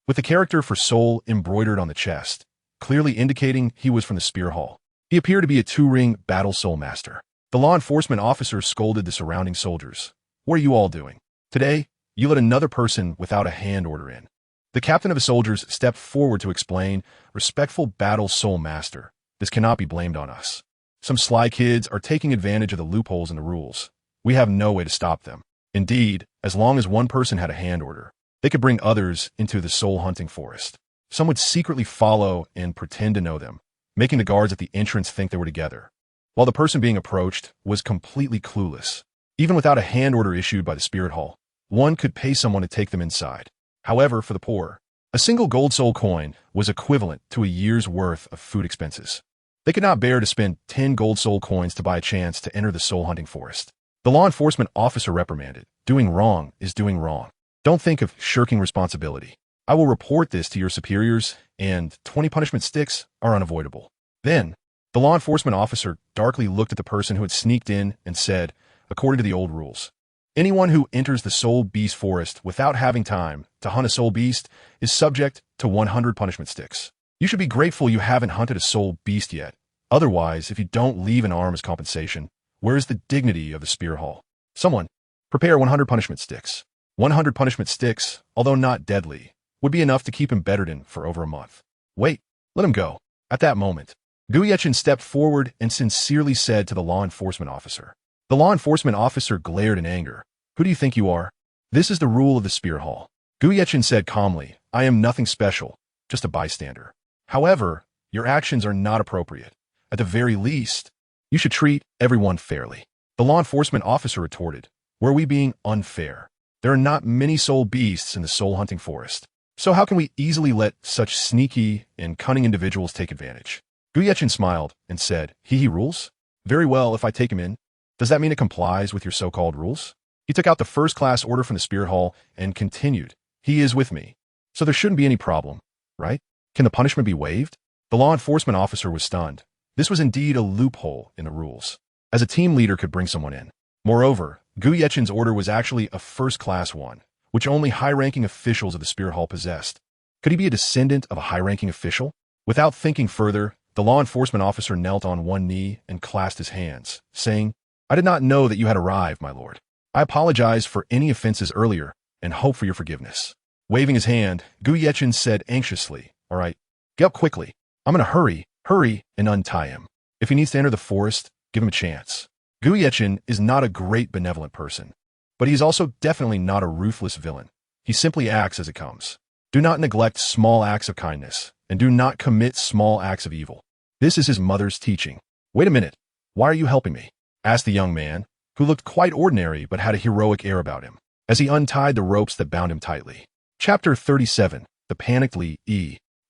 with the character for soul embroidered on the chest, clearly indicating he was from the Spirit Hall. He appeared to be a 2-ring battle soul master. The law enforcement officer scolded the surrounding soldiers. "What are you all doing? Today, you let another person without a hand order in." The captain of the soldiers stepped forward to explain, "Respectful battle soul master, this cannot be blamed on us. Some sly kids are taking advantage of the loopholes in the rules. We have no way to stop them. Indeed, as long as one person had a hand order, they could bring others into the soul hunting forest. Some would secretly follow and pretend to know them, making the guards at the entrance think they were together, while the person being approached was completely clueless. Even without a hand order issued by the Spirit Hall, one could pay someone to take them inside. However, for the poor, a single gold soul coin was equivalent to a year's worth of food expenses. They could not bear to spend 10 gold soul coins to buy a chance to enter the soul hunting forest. The law enforcement officer reprimanded, "Doing wrong is doing wrong. Don't think of shirking responsibility. I will report this to your superiors, and 20 punishment sticks are unavoidable. Then, the law enforcement officer darkly looked at the person who had sneaked in and said, according to the old rules, anyone who enters the soul beast forest without having time to hunt a soul beast is subject to 100 punishment sticks. You should be grateful you haven't hunted a soul beast yet. Otherwise, if you don't leave an arm as compensation, where is the dignity of the spear hall? Someone, prepare 100 punishment sticks. 100 punishment sticks, although not deadly, would be enough to keep him bedridden for over a month. Wait, let him go. At that moment, Gu Yechin stepped forward and sincerely said to the law enforcement officer. The law enforcement officer glared in anger. Who do you think you are? This is the rule of the spear hall. Gu Yechin said calmly, I am nothing special, just a bystander. However, your actions are not appropriate. At the very least, you should treat everyone fairly. The law enforcement officer retorted, were we being unfair? There are not many soul beasts in the soul hunting forest. So how can we easily let such sneaky and cunning individuals take advantage? Gu Yechin smiled and said, he rules? Very well, if I take him in. Does that mean it complies with your so-called rules? He took out the first-class order from the spear hall and continued, he is with me. So there shouldn't be any problem, right? Can the punishment be waived? The law enforcement officer was stunned. This was indeed a loophole in the rules, as a team leader could bring someone in. Moreover, Gu Yechin's order was actually a first-class one, which only high-ranking officials of the spear hall possessed. Could he be a descendant of a high-ranking official? Without thinking further, the law enforcement officer knelt on one knee and clasped his hands, saying, I did not know that you had arrived, my lord. I apologize for any offenses earlier and hope for your forgiveness. Waving his hand, Gu Yechin said anxiously, all right, get up quickly. I'm going to hurry, and untie him. If he needs to enter the forest, give him a chance. Gu Yechin is not a great benevolent person, but he is also definitely not a ruthless villain. He simply acts as it comes. Do not neglect small acts of kindness, and do not commit small acts of evil. This is his mother's teaching. Wait a minute. Why are you helping me? Asked the young man, who looked quite ordinary but had a heroic air about him, as he untied the ropes that bound him tightly. Chapter 37. The Panicked Li.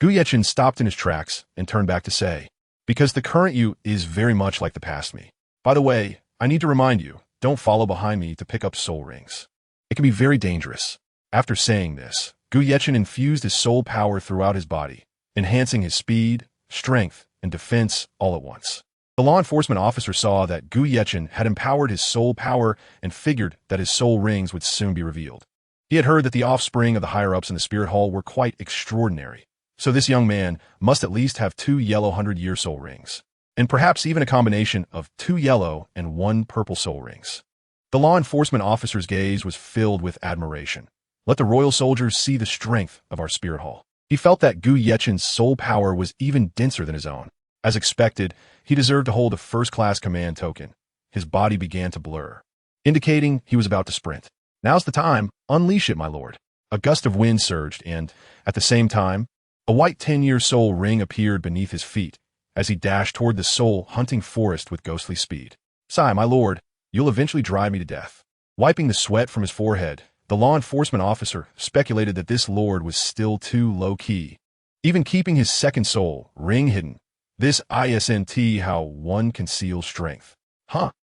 Gu Yechin stopped in his tracks and turned back to say, because the current you is very much like the past me. By the way, I need to remind you, don't follow behind me to pick up soul rings. It can be very dangerous. After saying this, Gu Yechin infused his soul power throughout his body, enhancing his speed, strength, and defense all at once. The law enforcement officer saw that Gu Yechin had empowered his soul power and figured that his soul rings would soon be revealed. He had heard that the offspring of the higher-ups in the spirit hall were quite extraordinary, so this young man must at least have 2 yellow 100-year soul rings, and perhaps even a combination of 2 yellow and 1 purple soul rings. The law enforcement officer's gaze was filled with admiration. Let the royal soldiers see the strength of our spirit hall. He felt that Gu Yechin's soul power was even denser than his own. As expected, he deserved to hold a first-class command token. His body began to blur, indicating he was about to sprint. Now's the time. Unleash it, my lord. A gust of wind surged, and, at the same time, a white 10-year soul ring appeared beneath his feet as he dashed toward the soul-hunting forest with ghostly speed. Sigh, my lord, you'll eventually drive me to death. Wiping the sweat from his forehead, the law enforcement officer speculated that this lord was still too low-key, even keeping his second soul ring hidden. This isn't how one conceals strength.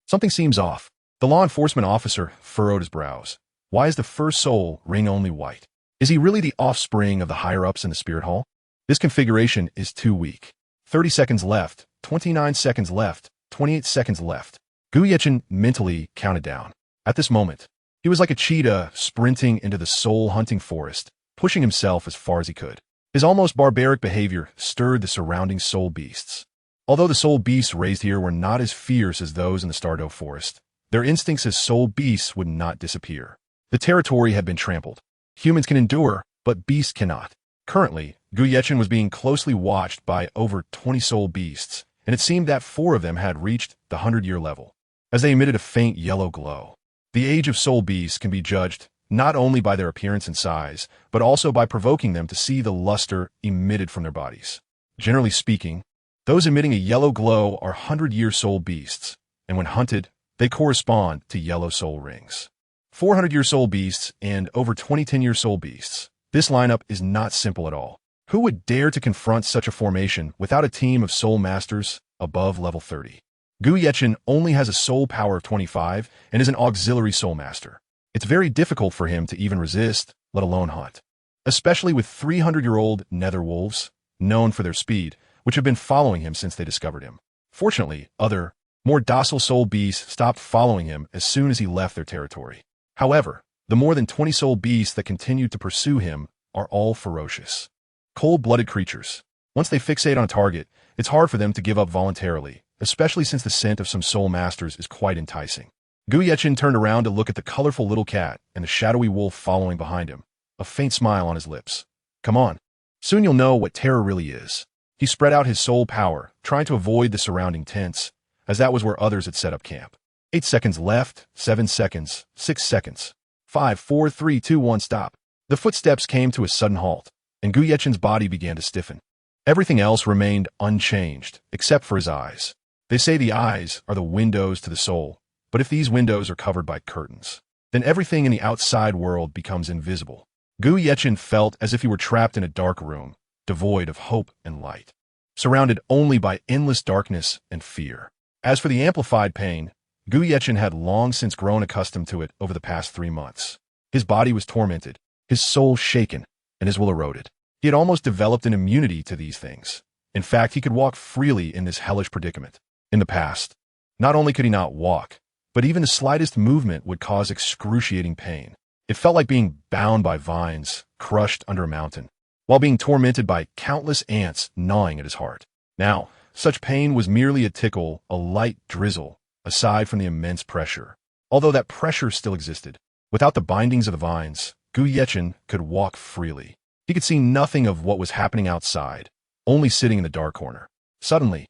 Something seems off. The law enforcement officer furrowed his brows. Why is the first soul ring only white? Is he really the offspring of the higher-ups in the spirit hall? This configuration is too weak. 30 seconds left, 29 seconds left, 28 seconds left. Gu Yechin mentally counted down. At this moment, he was like a cheetah sprinting into the soul-hunting forest, pushing himself as far as he could. His almost barbaric behavior stirred the surrounding soul beasts. Although the soul beasts raised here were not as fierce as those in the Stardew forest, their instincts as soul beasts would not disappear. The territory had been trampled. Humans can endure, but beasts cannot. Currently, Gu Yechin was being closely watched by over 20 soul beasts, and it seemed that 4 of them had reached the 100-year level, as they emitted a faint yellow glow. The age of soul beasts can be judged not only by their appearance and size, but also by provoking them to see the luster emitted from their bodies. Generally speaking, those emitting a yellow glow are 100-year soul beasts, and when hunted, they correspond to yellow soul rings. 400-year soul beasts and over 20 10-year soul beasts. This lineup is not simple at all. Who would dare to confront such a formation without a team of soul masters above level 30? Gu Yechin only has a soul power of 25 and is an auxiliary soul master. It's very difficult for him to even resist, let alone hunt. especially with 300-year-old nether wolves, known for their speed, which have been following him since they discovered him. Fortunately, other, more docile soul beasts stopped following him as soon as he left their territory. However, the more than 20 soul beasts that continued to pursue him are all ferocious. Cold-blooded creatures. Once they fixate on a target, it's hard for them to give up voluntarily, especially since the scent of some soul masters is quite enticing. Gu Yechin turned around to look at the colorful little cat and the shadowy wolf following behind him, a faint smile on his lips. Come on. Soon you'll know what terror really is. He spread out his soul power, trying to avoid the surrounding tents, as that was where others had set up camp. 8 seconds left, 7 seconds, 6 seconds. 5, 4, 3, 2, 1, stop. The footsteps came to a sudden halt, and Gu Yechin's body began to stiffen. Everything else remained unchanged, except for his eyes. They say the eyes are the windows to the soul, but if these windows are covered by curtains, then everything in the outside world becomes invisible. Gu Yechin felt as if he were trapped in a dark room, devoid of hope and light, surrounded only by endless darkness and fear. As for the amplified pain, Gu Yechin had long since grown accustomed to it over the past 3 months. His body was tormented, his soul shaken, and his will eroded. He had almost developed an immunity to these things. In fact, he could walk freely in this hellish predicament. In the past, not only could he not walk, but even the slightest movement would cause excruciating pain. It felt like being bound by vines, crushed under a mountain, while being tormented by countless ants gnawing at his heart. Now, such pain was merely a tickle, a light drizzle, aside from the immense pressure. Although that pressure still existed, without the bindings of the vines, Gu Yechin could walk freely. He could see nothing of what was happening outside, only sitting in the dark corner. Suddenly,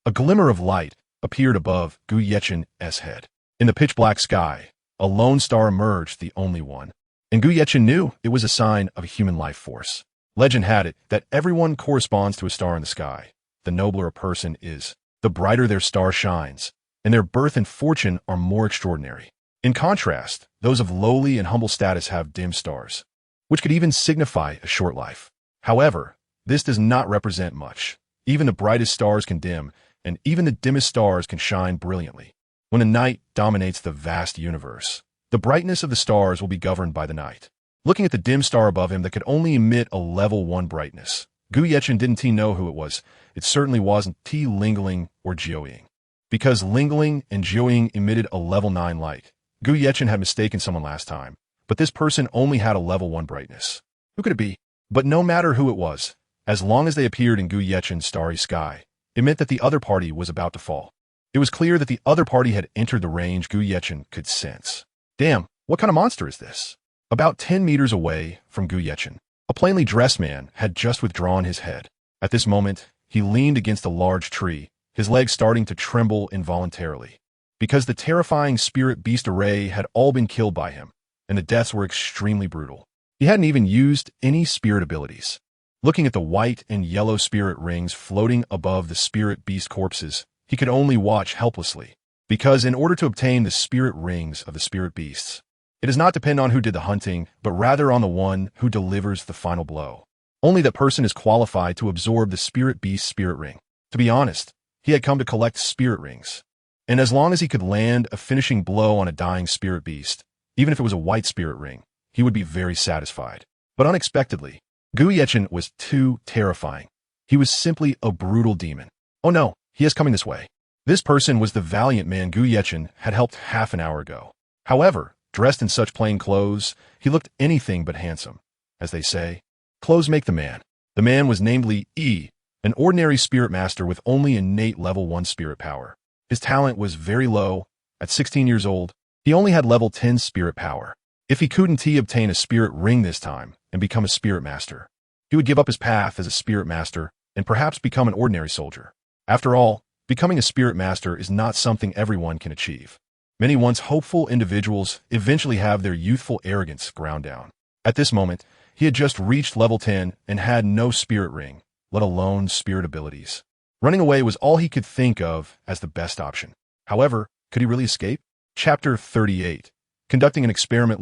a glimmer of light appeared above Gu Yechin's head. In the pitch-black sky, a lone star emerged, the only one. And Gu Yechin knew it was a sign of a human life force. Legend had it that everyone corresponds to a star in the sky. The nobler a person is, the brighter their star shines, and their birth and fortune are more extraordinary. In contrast, those of lowly and humble status have dim stars, which could even signify a short life. However, this does not represent much. Even the brightest stars can dim, and even the dimmest stars can shine brilliantly. When the night dominates the vast universe, the brightness of the stars will be governed by the night. Looking at the dim star above him that could only emit a level 1 brightness, Gu Yechin didn't know who it was. It certainly wasn't Lingling or Jiuying. Because Lingling and Jiuying emitted a level 9 light, Gu Yechin had mistaken someone last time, but this person only had a level 1 brightness. Who could it be? But no matter who it was, as long as they appeared in Gu Yechin's starry sky, it meant that the other party was about to fall. It was clear that the other party had entered the range Gu Yechin could sense. Damn, what kind of monster is this? About 10 meters away from Gu Yechin, a plainly dressed man had just withdrawn his head. At this moment, he leaned against a large tree, his legs starting to tremble involuntarily. Because the terrifying spirit beast array had all been killed by him, and the deaths were extremely brutal. He hadn't even used any spirit abilities. Looking at the white and yellow spirit rings floating above the spirit beast corpses, he could only watch helplessly. Because in order to obtain the spirit rings of the spirit beasts, it does not depend on who did the hunting, but rather on the one who delivers the final blow. Only that person is qualified to absorb the spirit beast's spirit ring. To be honest, he had come to collect spirit rings. And as long as he could land a finishing blow on a dying spirit beast, even if it was a white spirit ring, he would be very satisfied. But unexpectedly, Gu Yechin was too terrifying. He was simply a brutal demon. Oh no, he is coming this way. This person was the valiant man Gu Yechin had helped half an hour ago. However, dressed in such plain clothes, he looked anything but handsome. As they say, clothes make the man. The man was namely Yi, an ordinary spirit master with only innate level 1 spirit power. His talent was very low. At 16 years old, he only had level 10 spirit power. If he couldn't obtain a spirit ring this time and become a spirit master, he would give up his path as a spirit master and perhaps become an ordinary soldier. After all, becoming a spirit master is not something everyone can achieve. Many once hopeful individuals eventually have their youthful arrogance ground down. At this moment, he had just reached level 10 and had no spirit ring, let alone spirit abilities. Running away was all he could think of as the best option. However, could he really escape? Chapter 38. Conducting an experiment,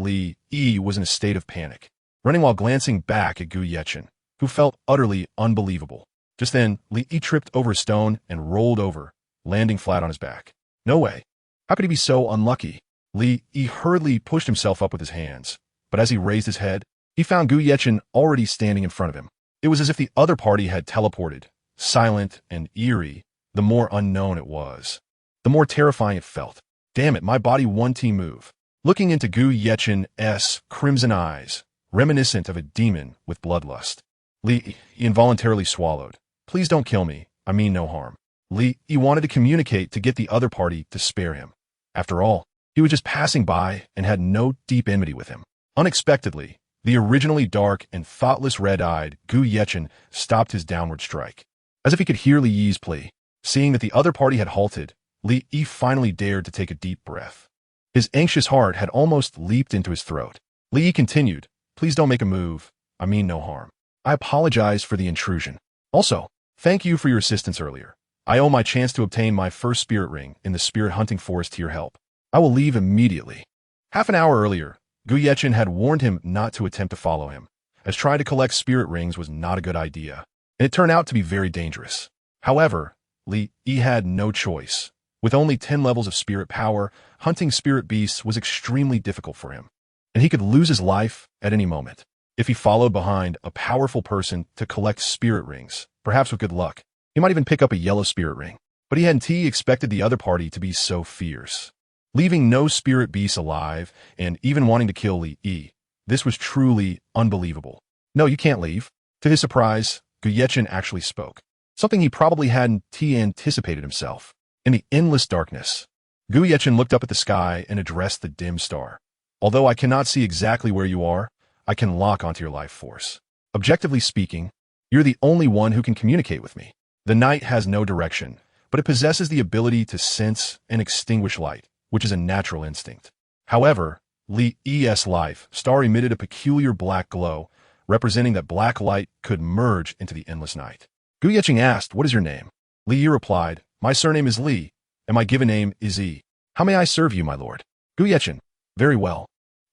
Yi was in a state of panic, running while glancing back at Gu Yechin, who felt utterly unbelievable. Just then, Yi tripped over a stone and rolled over, landing flat on his back. No way. How could he be so unlucky? Yi hurriedly pushed himself up with his hands, but as he raised his head, He found Gu Yechen already standing in front of him. It was as if the other party had teleported. Silent and eerie, the more unknown it was, the more terrifying it felt. Damn it, my body one team move. Looking into Gu Yechen's crimson eyes, reminiscent of a demon with bloodlust. Li involuntarily swallowed. Please don't kill me. I mean no harm. Li wanted to communicate to get the other party to spare him. After all, he was just passing by and had no deep enmity with him. Unexpectedly, the originally dark and thoughtless red-eyed Gu Yechen stopped his downward strike. As if he could hear Li Yi's plea, seeing that the other party had halted, Li Yi finally dared to take a deep breath. His anxious heart had almost leaped into his throat. Li Yi continued, please don't make a move. I mean no harm. I apologize for the intrusion. Also, thank you for your assistance earlier. I owe my chance to obtain my first spirit ring in the spirit hunting forest to your help. I will leave immediately. Half an hour earlier, Gu Yechen had warned him not to attempt to follow him, as trying to collect spirit rings was not a good idea, and it turned out to be very dangerous. However, Li Yi had no choice. With only 10 levels of spirit power, hunting spirit beasts was extremely difficult for him, and he could lose his life at any moment. If he followed behind a powerful person to collect spirit rings, perhaps with good luck, he might even pick up a yellow spirit ring. But he hadn't expected the other party to be so fierce. Leaving no spirit beasts alive, and even wanting to kill Li Yi, this was truly unbelievable. No, you can't leave. To his surprise, Gu Yechen actually spoke. Something he probably hadn't anticipated himself. In the endless darkness, Gu Yechen looked up at the sky and addressed the dim star. Although I cannot see exactly where you are, I can lock onto your life force. Objectively speaking, you're the only one who can communicate with me. The night has no direction, but it possesses the ability to sense and extinguish light, which is a natural instinct. However, Li Yi's life star emitted a peculiar black glow, representing that black light could merge into the endless night. Gu Yechen asked, what is your name? Li Yi replied, my surname is Li, and my given name is Yi. How may I serve you, my lord? Gu Yechen, very well.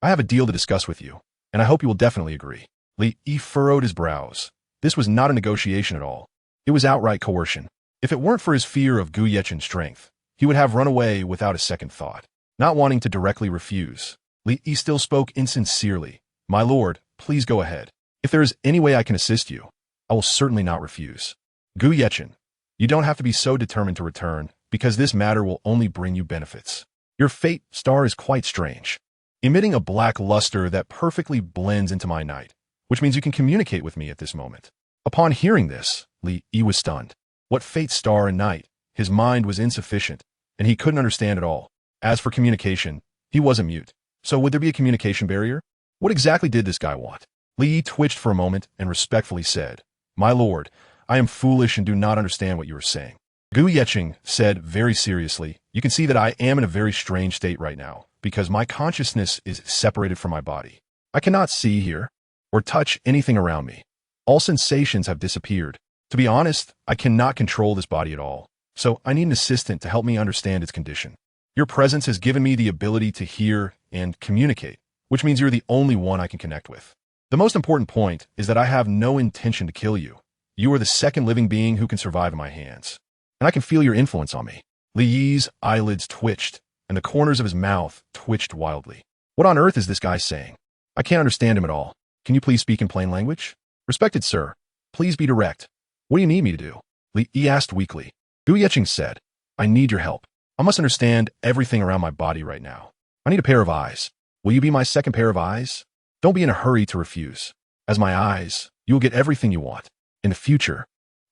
I have a deal to discuss with you, and I hope you will definitely agree. Li Yi furrowed his brows. This was not a negotiation at all. It was outright coercion. If it weren't for his fear of Gu Yechen's strength, he would have run away without a second thought. Not wanting to directly refuse, Li Yi still spoke insincerely. My lord, please go ahead. If there is any way I can assist you, I will certainly not refuse. Gu Yechen, you don't have to be so determined to return, because this matter will only bring you benefits. Your fate star is quite strange, emitting a black luster that perfectly blends into my night, which means you can communicate with me at this moment. Upon hearing this, Li Yi was stunned. What fate star and night? His mind was insufficient, and he couldn't understand at all. As for communication, he was a mute. So would there be a communication barrier? What exactly did this guy want? Li Yi twitched for a moment and respectfully said, my lord, I am foolish and do not understand what you are saying. Gu Yechen said very seriously, you can see that I am in a very strange state right now, because my consciousness is separated from my body. I cannot see, hear, or touch anything around me. All sensations have disappeared. To be honest, I cannot control this body at all, so I need an assistant to help me understand its condition. Your presence has given me the ability to hear and communicate, which means you're the only one I can connect with. The most important point is that I have no intention to kill you. You are the second living being who can survive in my hands, and I can feel your influence on me. Li Yi's eyelids twitched, and the corners of his mouth twitched wildly. What on earth is this guy saying? I can't understand him at all. Can you please speak in plain language? Respected sir, please be direct. What do you need me to do? Li Yi asked weakly. Gu Yechen said, I need your help. I must understand everything around my body right now. I need a pair of eyes. Will you be my second pair of eyes? Don't be in a hurry to refuse. As my eyes, you will get everything you want. In the future,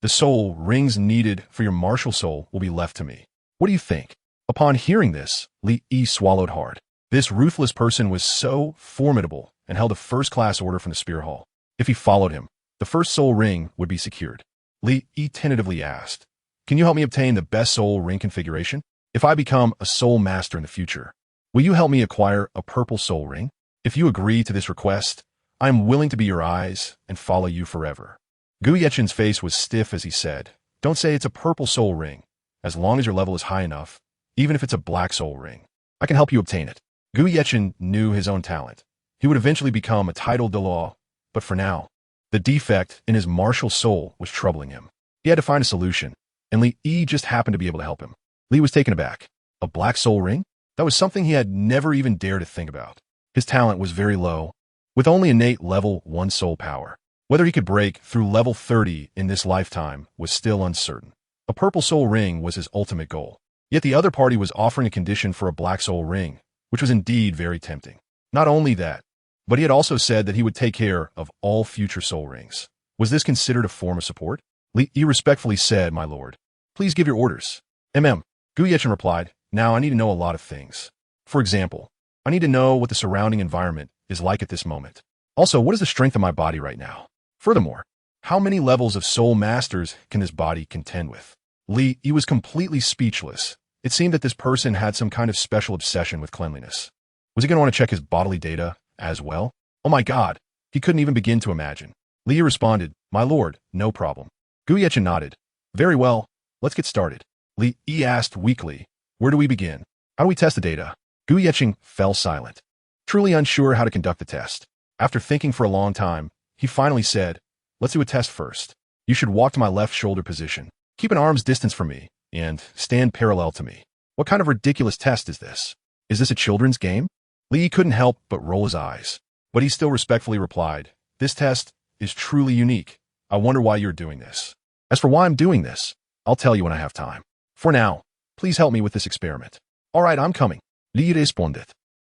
the soul rings needed for your martial soul will be left to me. What do you think? Upon hearing this, Li Yi swallowed hard. This ruthless person was so formidable and held a first-class order from the Spear Hall. If he followed him, the first soul ring would be secured. Li Yi tentatively asked, can you help me obtain the best soul ring configuration? If I become a soul master in the future, will you help me acquire a purple soul ring? If you agree to this request, I am willing to be your eyes and follow you forever. Gu Yechen's face was stiff as he said, don't say it's a purple soul ring. As long as your level is high enough, even if it's a black soul ring, I can help you obtain it. Gu Yechen knew his own talent. He would eventually become a titled Douluo, but for now, the defect in his martial soul was troubling him. He had to find a solution, and Li Yi just happened to be able to help him. Li was taken aback. A black soul ring? That was something he had never even dared to think about. His talent was very low, with only innate level 1 soul power. Whether he could break through level 30 in this lifetime was still uncertain. A purple soul ring was his ultimate goal. Yet the other party was offering a condition for a black soul ring, which was indeed very tempting. Not only that, but he had also said that he would take care of all future soul rings. Was this considered a form of support? Li Yi respectfully said, "My lord, please give your orders." Gu Yechen replied, "Now I need to know a lot of things. For example, I need to know what the surrounding environment is like at this moment. Also, what is the strength of my body right now? Furthermore, how many levels of soul masters can this body contend with?" Li Yi was completely speechless. It seemed that this person had some kind of special obsession with cleanliness. Was he going to want to check his bodily data as well? Oh my god, he couldn't even begin to imagine. Li Yi responded, "My lord, no problem." Gu Yechen nodded. "Very well, let's get started." Li Yi asked weakly, "Where do we begin? How do we test the data?" Gu Yechen fell silent, truly unsure how to conduct the test. After thinking for a long time, he finally said, "Let's do a test first. You should walk to my left shoulder position. Keep an arm's distance from me, and stand parallel to me." What kind of ridiculous test is this? Is this a children's game? Li Yi couldn't help but roll his eyes. But he still respectfully replied, "This test is truly unique. I wonder why you're doing this. As for why I'm doing this, I'll tell you when I have time. For now, please help me with this experiment." "All right, I'm coming." Li Yi responded.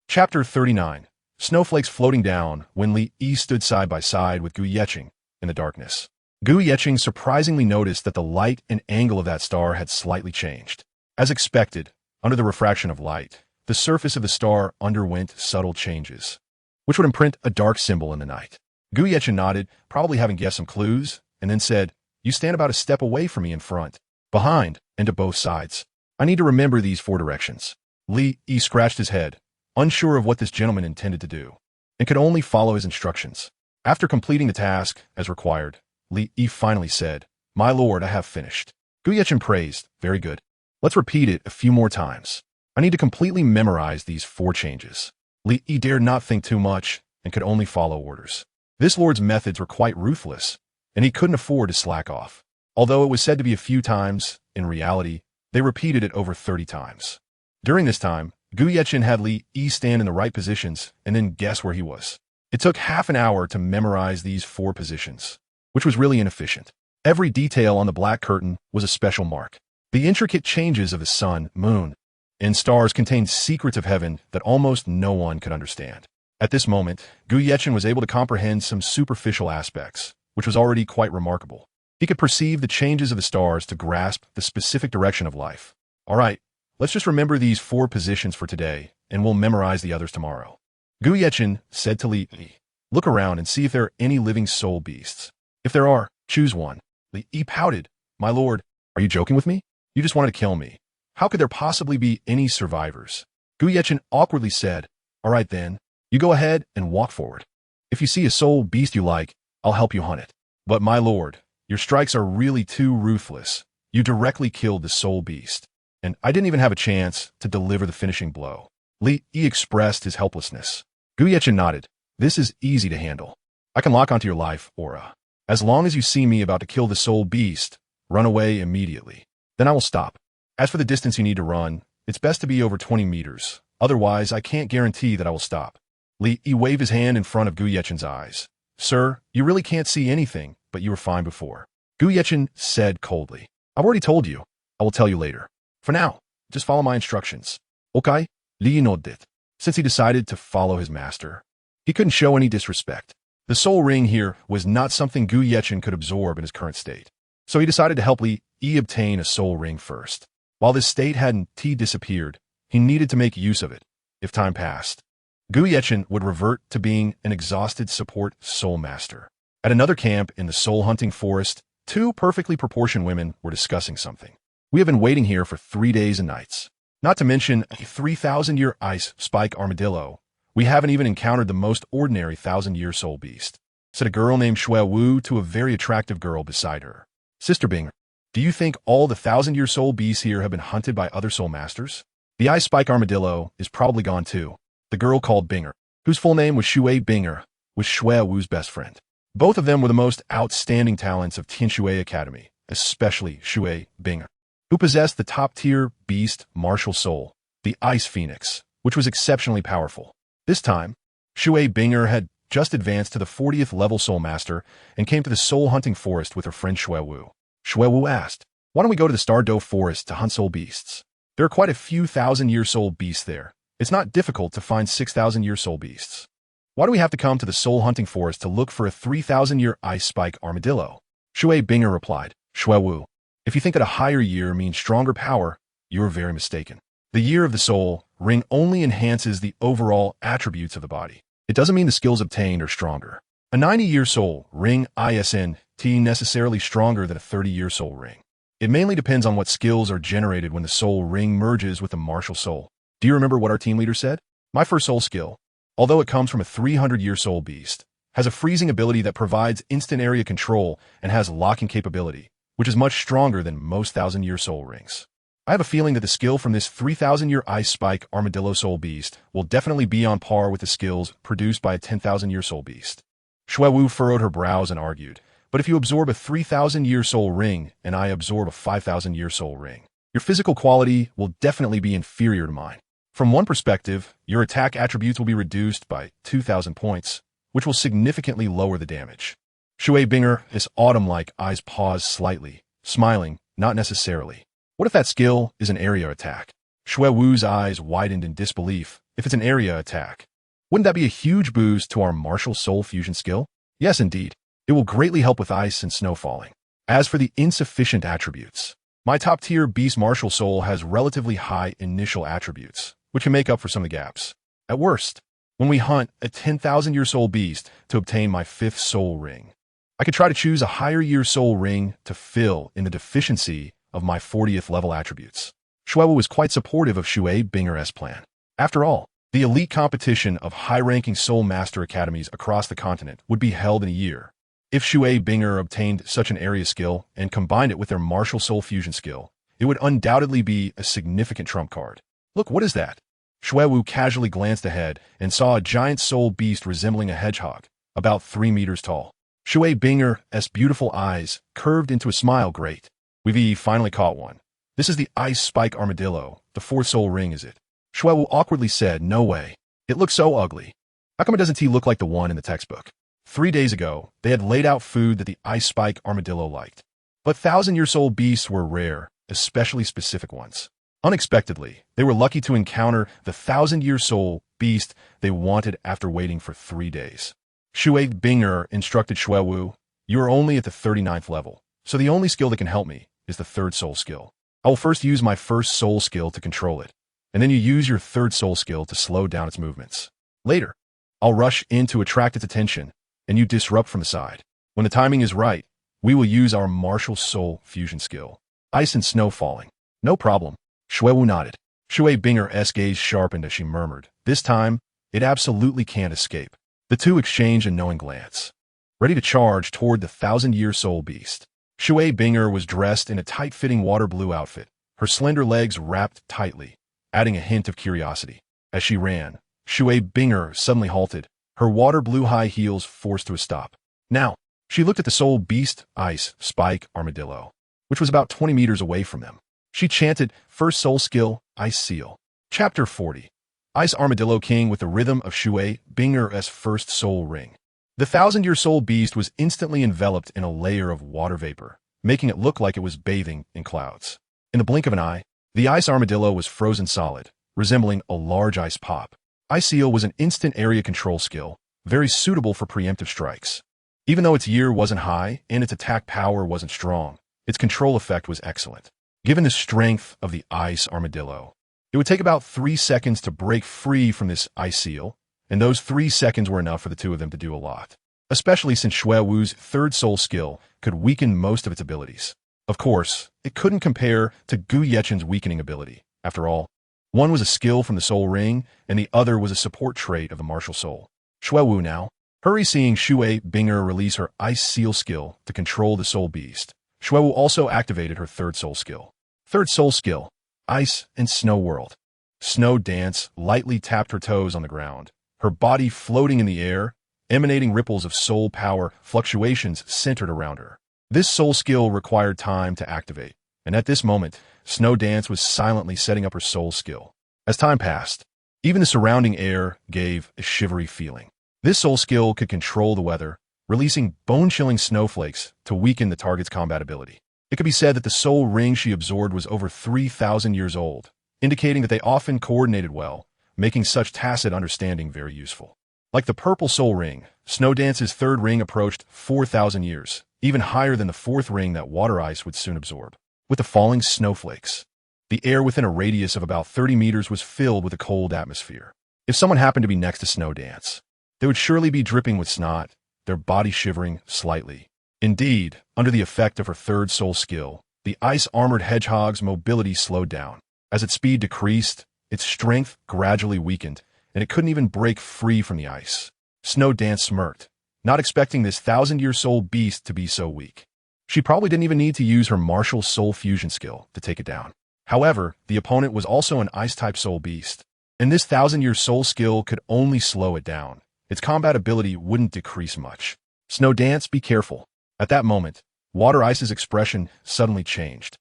Chapter 39. Snowflakes floating down when Li Yi stood side by side with Gu Yechen in the darkness. Gu Yechen surprisingly noticed that the light and angle of that star had slightly changed. As expected, under the refraction of light, the surface of the star underwent subtle changes, which would imprint a dark symbol in the night. Gu Yechen nodded, probably having guessed some clues, and then said, "You stand about a step away from me in front, behind, and to both sides. I need to remember these 4 directions." Li Yi scratched his head, unsure of what this gentleman intended to do, and could only follow his instructions. After completing the task as required, Li Yi finally said, "My lord, I have finished." Gu Yechen praised, "Very good. Let's repeat it a few more times. I need to completely memorize these 4 changes." Li Yi dared not think too much and could only follow orders. This lord's methods were quite ruthless, and he couldn't afford to slack off. Although it was said to be a few times, in reality, they repeated it over 30 times. During this time, Gu Yechen had Li Yi stand in the right positions and then guess where he was. It took half an hour to memorize these 4 positions, which was really inefficient. Every detail on the black curtain was a special mark. The intricate changes of the sun, moon, and stars contained secrets of heaven that almost no one could understand. At this moment, Gu Yechen was able to comprehend some superficial aspects, which was already quite remarkable. He could perceive the changes of the stars to grasp the specific direction of life. "All right, let's just remember these 4 positions for today, and we'll memorize the others tomorrow." Gu Yechen said to Li Yi, "Look around and see if there are any living soul beasts. If there are, choose one." Li Yi pouted, "My lord, are you joking with me? You just wanted to kill me. How could there possibly be any survivors?" Gu Yechen awkwardly said, "All right then, you go ahead and walk forward. If you see a soul beast you like, I'll help you hunt it. But my lord, your strikes are really too ruthless. You directly killed the soul beast, and I didn't even have a chance to deliver the finishing blow." Li Yi expressed his helplessness. Gu Yechen nodded. "This is easy to handle. I can lock onto your life aura. As long as you see me about to kill the soul beast, run away immediately. Then I will stop. As for the distance you need to run, it's best to be over 20 meters. Otherwise, I can't guarantee that I will stop." Li Yi waved his hand in front of Gu Yechen's eyes. "Sir, you really can't see anything, but you were fine before." Gu Yechen said coldly, "I've already told you. I will tell you later. For now, just follow my instructions." "Okay?" Li Yi nodded. Since he decided to follow his master, he couldn't show any disrespect. The soul ring here was not something Gu Yechen could absorb in his current state, so he decided to help Li Yi obtain a soul ring first. While this state hadn't disappeared, he needed to make use of it. If time passed, Gu Yechen would revert to being an exhausted support soul master. At another camp in the soul-hunting forest, 2 perfectly proportioned women were discussing something. "We have been waiting here for 3 days and nights. Not to mention a 3,000-year ice spike armadillo. We haven't even encountered the most ordinary 1,000-year soul beast," said a girl named Shui Wu to a very attractive girl beside her. "Sister Bing, do you think all the 1,000-year soul beasts here have been hunted by other soul masters? The ice spike armadillo is probably gone too." The girl called Binger, whose full name was Shui Binger, was Shui Wu's best friend. Both of them were the most outstanding talents of Tianshui Academy, especially Shui Binger, who possessed the top-tier beast martial soul, the Ice Phoenix, which was exceptionally powerful. This time, Shui Binger had just advanced to the 40th level Soul Master and came to the soul hunting forest with her friend Xuewu. Xuewu asked, "Why don't we go to the Stardow Forest to hunt soul beasts? There are quite a few thousand-year soul beasts there. It's not difficult to find 6,000-year soul beasts. Why do we have to come to the soul hunting forest to look for a 3,000-year ice spike armadillo?" Shui Binger replied, "Xuewu, if you think that a higher year means stronger power, you are very mistaken. The year of the soul ring only enhances the overall attributes of the body. It doesn't mean the skills obtained are stronger. A 90-year soul ring isn't necessarily stronger than a 30-year soul ring. It mainly depends on what skills are generated when the soul ring merges with the martial soul. Do you remember what our team leader said? My first soul skill, although it comes from a 300-year soul beast, has a freezing ability that provides instant area control and has locking capability, which is much stronger than most 1,000-year soul rings. I have a feeling that the skill from this 3,000-year ice spike armadillo soul beast will definitely be on par with the skills produced by a 10,000-year soul beast." Xuewu furrowed her brows and argued, "But if you absorb a 3,000-year soul ring and I absorb a 5,000-year soul ring, your physical quality will definitely be inferior to mine. From one perspective, your attack attributes will be reduced by 2,000 points, which will significantly lower the damage." Shui Binger's autumn-like eyes paused slightly, smiling, "Not necessarily. What if that skill is an area attack?" Xuewu's eyes widened in disbelief. "If it's an area attack, wouldn't that be a huge boost to our martial soul fusion skill?" "Yes, indeed. It will greatly help with ice and snow falling. As for the insufficient attributes, my top-tier beast martial soul has relatively high initial attributes, which can make up for some of the gaps. At worst, when we hunt a 10,000-year soul beast to obtain my 5th soul ring, I could try to choose a higher-year soul ring to fill in the deficiency of my 40th level attributes." Xuewu was quite supportive of Shui Binger's plan. After all, the elite competition of high-ranking soul master academies across the continent would be held in a year. If Shui Binger obtained such an area skill and combined it with their martial soul fusion skill, it would undoubtedly be a significant trump card. "Look, what is that?" Xuewu casually glanced ahead and saw a giant soul beast resembling a hedgehog, about 3 meters tall. Shui Binger's beautiful eyes curved into a smile. "Great. We've finally caught one. This is the ice spike armadillo. The 4th soul ring, is it?" Xuewu awkwardly said, "No way. It looks so ugly. How come it doesn't look like the one in the textbook?" 3 days ago, they had laid out food that the ice spike armadillo liked. But 1,000-year soul beasts were rare, especially specific ones. Unexpectedly, they were lucky to encounter the 1,000-year soul beast they wanted after waiting for 3 days. Shui Binger instructed Xuewu, "You are only at the 39th level, so the only skill that can help me is the 3rd soul skill. I will first use my 1st soul skill to control it, and then you use your 3rd soul skill to slow down its movements. Later, I'll rush in to attract its attention, and you disrupt from the side. When the timing is right, we will use our martial soul fusion skill. Ice and snow falling." "No problem." Xuewu nodded. Shui Binger's gaze sharpened as she murmured, "This time, it absolutely can't escape." The two exchanged a knowing glance, ready to charge toward the 1,000-year soul beast. Shui Binger was dressed in a tight-fitting water blue outfit, her slender legs wrapped tightly, adding a hint of curiosity. As she ran, Shui Binger suddenly halted, her water blue high heels forced to a stop. Now, she looked at the soul beast, ice spike armadillo, which was about 20 meters away from them. She chanted, "First soul skill, ice seal." Chapter 40. Ice Armadillo King with the rhythm of Shui Binger's 1st soul ring. The 1,000-year soul beast was instantly enveloped in a layer of water vapor, making it look like it was bathing in clouds. In the blink of an eye, the ice armadillo was frozen solid, resembling a large ice pop. Ice Seal was an instant area control skill, very suitable for preemptive strikes. Even though its year wasn't high and its attack power wasn't strong, its control effect was excellent. Given the strength of the ice armadillo, it would take about 3 seconds to break free from this Ice Seal, and those 3 seconds were enough for the two of them to do a lot, especially since Xuewu's 3rd soul skill could weaken most of its abilities. Of course, it couldn't compare to Gu Yechen's weakening ability. After all, one was a skill from the soul ring, and the other was a support trait of the martial soul. Xuewu now, hurry seeing Shui Binger release her Ice Seal skill to control the soul beast. Xuewu also activated her 3rd soul skill. 3rd soul skill, Ice and Snow World. Snow Dance lightly tapped her toes on the ground, her body floating in the air, emanating ripples of soul power fluctuations centered around her. This soul skill required time to activate, and at this moment, Snow Dance was silently setting up her soul skill. As time passed, even the surrounding air gave a shivery feeling. This soul skill could control the weather, releasing bone-chilling snowflakes to weaken the target's combat ability. It could be said that the soul ring she absorbed was over 3,000 years old, indicating that they often coordinated well, making such tacit understanding very useful. Like the purple soul ring, Snowdance's third ring approached 4,000 years, even higher than the fourth ring that water ice would soon absorb. With the falling snowflakes, the air within a radius of about 30 meters was filled with a cold atmosphere. If someone happened to be next to Snowdance, they would surely be dripping with snot, their body shivering slightly. Indeed, under the effect of her third soul skill, the ice-armored hedgehog's mobility slowed down. As its speed decreased, its strength gradually weakened, and it couldn't even break free from the ice. Snowdance smirked, not expecting this 1,000-year soul beast to be so weak. She probably didn't even need to use her martial soul fusion skill to take it down. However, the opponent was also an ice-type soul beast, and this 1,000-year soul skill could only slow it down. Its combat ability wouldn't decrease much. Snowdance, be careful. At that moment, Water Ice's expression suddenly changed,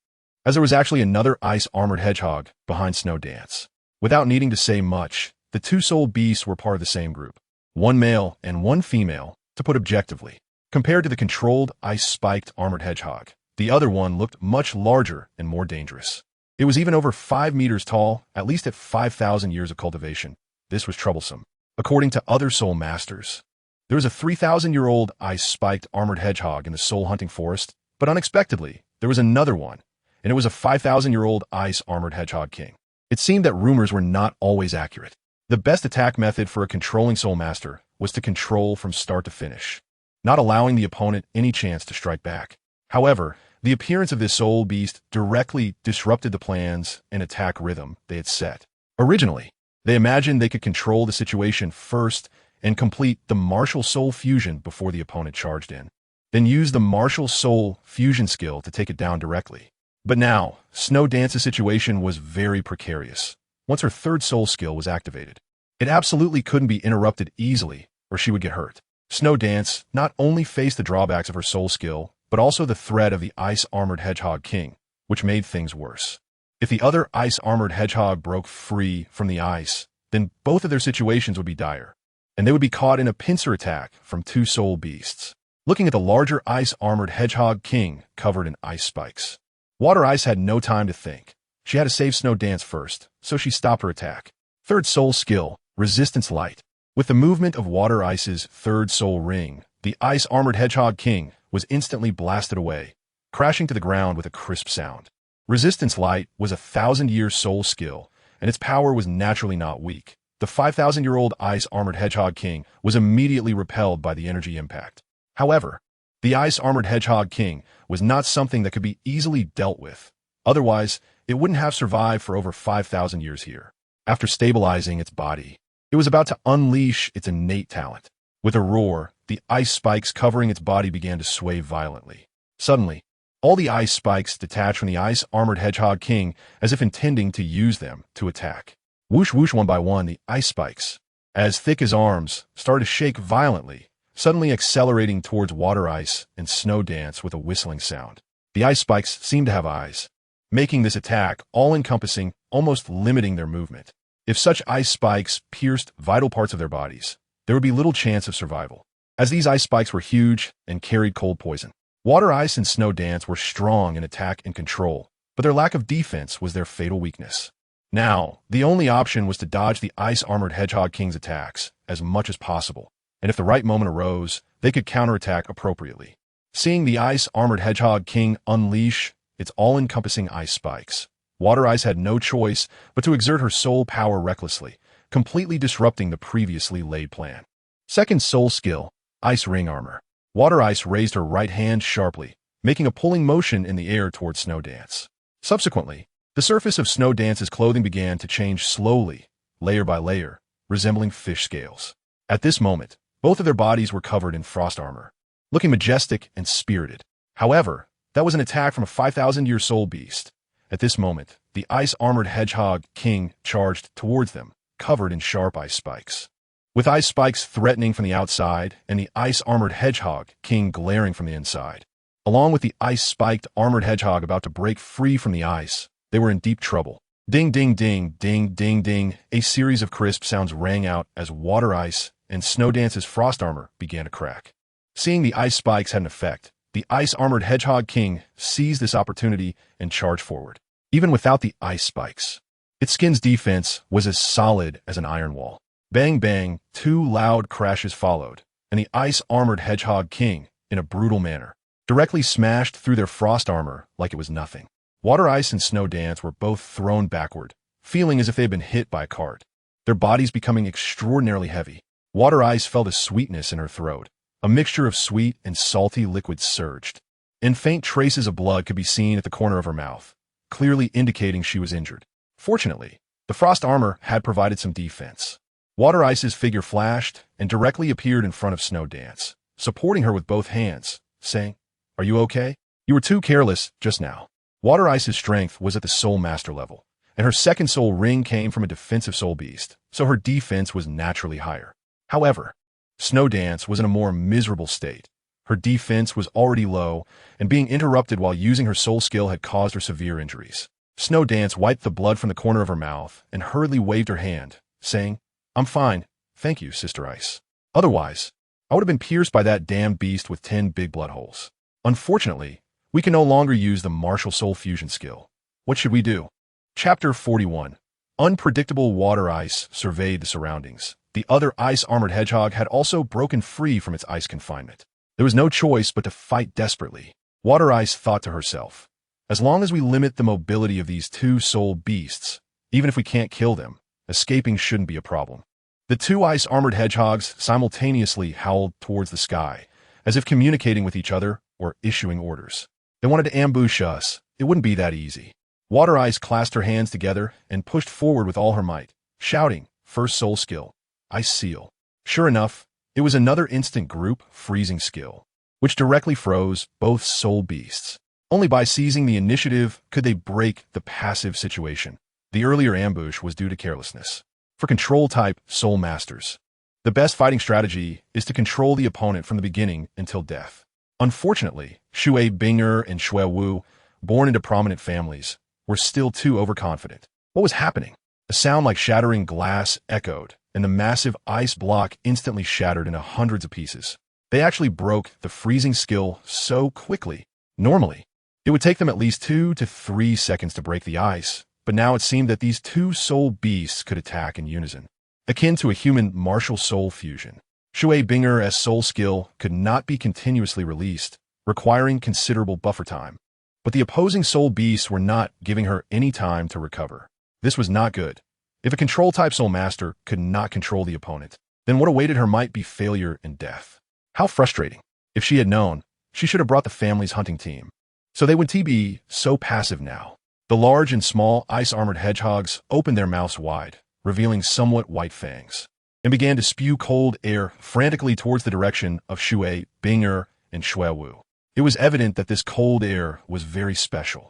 as there was actually another ice-armored hedgehog behind Snowdance. Without needing to say much, the two soul beasts were part of the same group, one male and one female, to put objectively. Compared to the controlled ice-spiked armored hedgehog, the other one looked much larger and more dangerous. It was even over 5 meters tall, at least at 5,000 years of cultivation. This was troublesome. According to other soul masters, there was a 3,000-year-old ice-spiked armored hedgehog in the soul-hunting forest, but unexpectedly, there was another one, and it was a 5,000-year-old ice-armored hedgehog king. It seemed that rumors were not always accurate. The best attack method for a controlling soul master was to control from start to finish, not allowing the opponent any chance to strike back. However, the appearance of this soul beast directly disrupted the plans and attack rhythm they had set. Originally, they imagined they could control the situation first and complete the martial soul fusion before the opponent charged in, then use the martial soul fusion skill to take it down directly. But now, Snowdance's situation was very precarious. Once her third soul skill was activated, it absolutely couldn't be interrupted easily, or she would get hurt. Snowdance not only faced the drawbacks of her soul skill, but also the threat of the ice-armored hedgehog king, which made things worse. If the other ice-armored hedgehog broke free from the ice, then both of their situations would be dire, and they would be caught in a pincer attack from two soul beasts. Looking at the larger ice-armored hedgehog king covered in ice spikes, Water Ice had no time to think. She had to save Snowdance first, so she stopped her attack. Third soul skill, Resistance Light. With the movement of Water Ice's third soul ring, the ice-armored hedgehog king was instantly blasted away, crashing to the ground with a crisp sound. Resistance Light was a 1,000-year soul skill, and its power was naturally not weak. The 5,000-year-old ice-armored hedgehog king was immediately repelled by the energy impact. However, the ice-armored hedgehog king was not something that could be easily dealt with. Otherwise, it wouldn't have survived for over 5,000 years here. After stabilizing its body, it was about to unleash its innate talent. With a roar, the ice spikes covering its body began to sway violently. Suddenly, all the ice spikes detached from the ice-armored hedgehog king as if intending to use them to attack. Whoosh whoosh, one by one, the ice spikes, as thick as arms, started to shake violently, suddenly accelerating towards Water Ice and Snowdance with a whistling sound. The ice spikes seemed to have eyes, making this attack all-encompassing, almost limiting their movement. If such ice spikes pierced vital parts of their bodies, there would be little chance of survival, as these ice spikes were huge and carried cold poison. Water Ice and Snowdance were strong in attack and control, but their lack of defense was their fatal weakness. Now, the only option was to dodge the ice-armored hedgehog king's attacks as much as possible, and if the right moment arose, they could counterattack appropriately. Seeing the ice-armored hedgehog king unleash its all-encompassing ice spikes, Water Ice had no choice but to exert her soul power recklessly, completely disrupting the previously laid plan. Second soul skill, Ice Ring Armor. Water Ice raised her right hand sharply, making a pulling motion in the air towards Snowdance. Subsequently, the surface of Snowdance's clothing began to change slowly, layer by layer, resembling fish scales. At this moment, both of their bodies were covered in frost armor, looking majestic and spirited. However, that was an attack from a 5,000-year soul beast. At this moment, the ice-armored hedgehog king charged towards them, covered in sharp ice spikes. With ice spikes threatening from the outside and the ice-armored hedgehog king glaring from the inside, along with the ice-spiked armored hedgehog about to break free from the ice, they were in deep trouble. Ding, ding, ding, ding, ding, ding. A series of crisp sounds rang out as Water Ice and Snowdance's frost armor began to crack. Seeing the ice spikes had an effect, the ice-armored Hedgehog King seized this opportunity and charged forward. Even without the ice spikes, its skin's defense was as solid as an iron wall. Bang bang, two loud crashes followed, and the ice-armored Hedgehog King, in a brutal manner, directly smashed through their frost armor like it was nothing. Water Ice and Snowdance were both thrown backward, feeling as if they had been hit by a cart, their bodies becoming extraordinarily heavy. Water Ice felt a sweetness in her throat. A mixture of sweet and salty liquids surged, and faint traces of blood could be seen at the corner of her mouth, clearly indicating she was injured. Fortunately, the frost armor had provided some defense. Water Ice's figure flashed and directly appeared in front of Snowdance, supporting her with both hands, saying, "Are you okay? You were too careless just now." Water Ice's strength was at the Soul Master level, and her second soul ring came from a defensive soul beast, so her defense was naturally higher. However, Snowdance was in a more miserable state. Her defense was already low, and being interrupted while using her soul skill had caused her severe injuries. Snowdance wiped the blood from the corner of her mouth and hurriedly waved her hand, saying, "I'm fine, thank you, Sister Ice. Otherwise, I would have been pierced by that damn beast with 10 big blood holes. Unfortunately, we can no longer use the martial soul fusion skill. What should we do?" Chapter 41. Unpredictable. Water Ice surveyed the surroundings. The other ice-armored hedgehog had also broken free from its ice confinement. There was no choice but to fight desperately. Water Ice thought to herself, as long as we limit the mobility of these two soul beasts, even if we can't kill them, escaping shouldn't be a problem. The two ice-armored hedgehogs simultaneously howled towards the sky, as if communicating with each other or issuing orders. They wanted to ambush us. It wouldn't be that easy. Water Ice clasped her hands together and pushed forward with all her might, shouting, "First soul skill. Ice Seal." Sure enough, it was another instant group freezing skill, which directly froze both soul beasts. Only by seizing the initiative could they break the passive situation. The earlier ambush was due to carelessness. For control-type soul masters, the best fighting strategy is to control the opponent from the beginning until death. Unfortunately, Shui Binger and Shui Wu, born into prominent families, were still too overconfident. What was happening? A sound like shattering glass echoed, and the massive ice block instantly shattered into hundreds of pieces. They actually broke the freezing skill so quickly. Normally, it would take them at least 2 to 3 seconds to break the ice, but now it seemed that these two soul beasts could attack in unison, akin to a human martial soul fusion. Shui Binger's soul skill could not be continuously released, requiring considerable buffer time. But the opposing soul beasts were not giving her any time to recover. This was not good. If a control-type soul master could not control the opponent, then what awaited her might be failure and death. How frustrating. If she had known, she should have brought the family's hunting team. So they would be so passive now. The large and small ice-armored hedgehogs opened their mouths wide, revealing somewhat white fangs, and began to spew cold air frantically towards the direction of Shui Binger and Shui Wu. It was evident that this cold air was very special.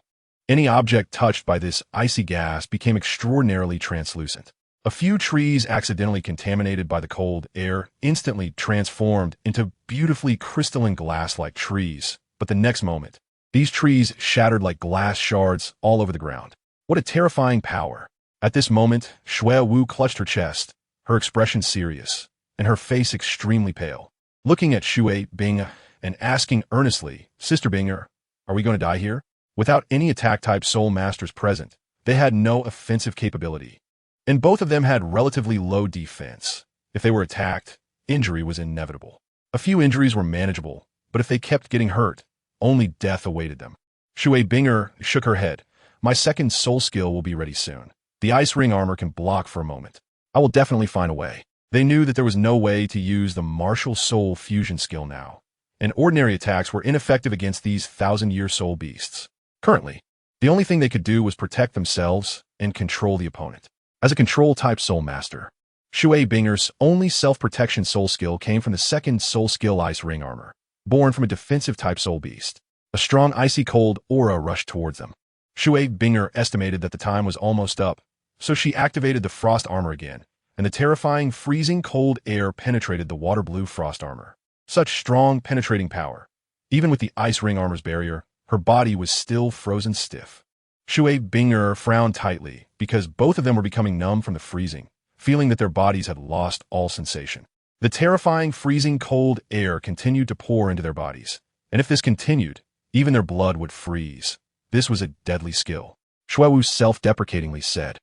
Any object touched by this icy gas became extraordinarily translucent. A few trees accidentally contaminated by the cold air instantly transformed into beautifully crystalline glass-like trees, but the next moment, these trees shattered like glass shards all over the ground. What a terrifying power. At this moment, Shui Wu clutched her chest, her expression serious, and her face extremely pale, looking at Shui Bing and asking earnestly, "Sister Binger, are we going to die here?" Without any attack-type soul masters present, they had no offensive capability, and both of them had relatively low defense. If they were attacked, injury was inevitable. A few injuries were manageable, but if they kept getting hurt, only death awaited them. Shui Binger shook her head. "My second soul skill will be ready soon. The ice ring armor can block for a moment. I will definitely find a way." They knew that there was no way to use the martial soul fusion skill now, and ordinary attacks were ineffective against these thousand-year soul beasts. Currently, the only thing they could do was protect themselves and control the opponent. As a control-type soul master, Shui Binger's only self-protection soul skill came from the second soul skill ice ring armor, born from a defensive-type soul beast. A strong icy cold aura rushed towards them. Shui Binger estimated that the time was almost up, so she activated the frost armor again, and the terrifying freezing cold air penetrated the water blue frost armor. Such strong penetrating power. Even with the ice ring armor's barrier, her body was still frozen stiff. Shui Binger frowned tightly because both of them were becoming numb from the freezing, feeling that their bodies had lost all sensation. The terrifying, freezing cold air continued to pour into their bodies, and if this continued, even their blood would freeze. This was a deadly skill. Xuewu self-deprecatingly said,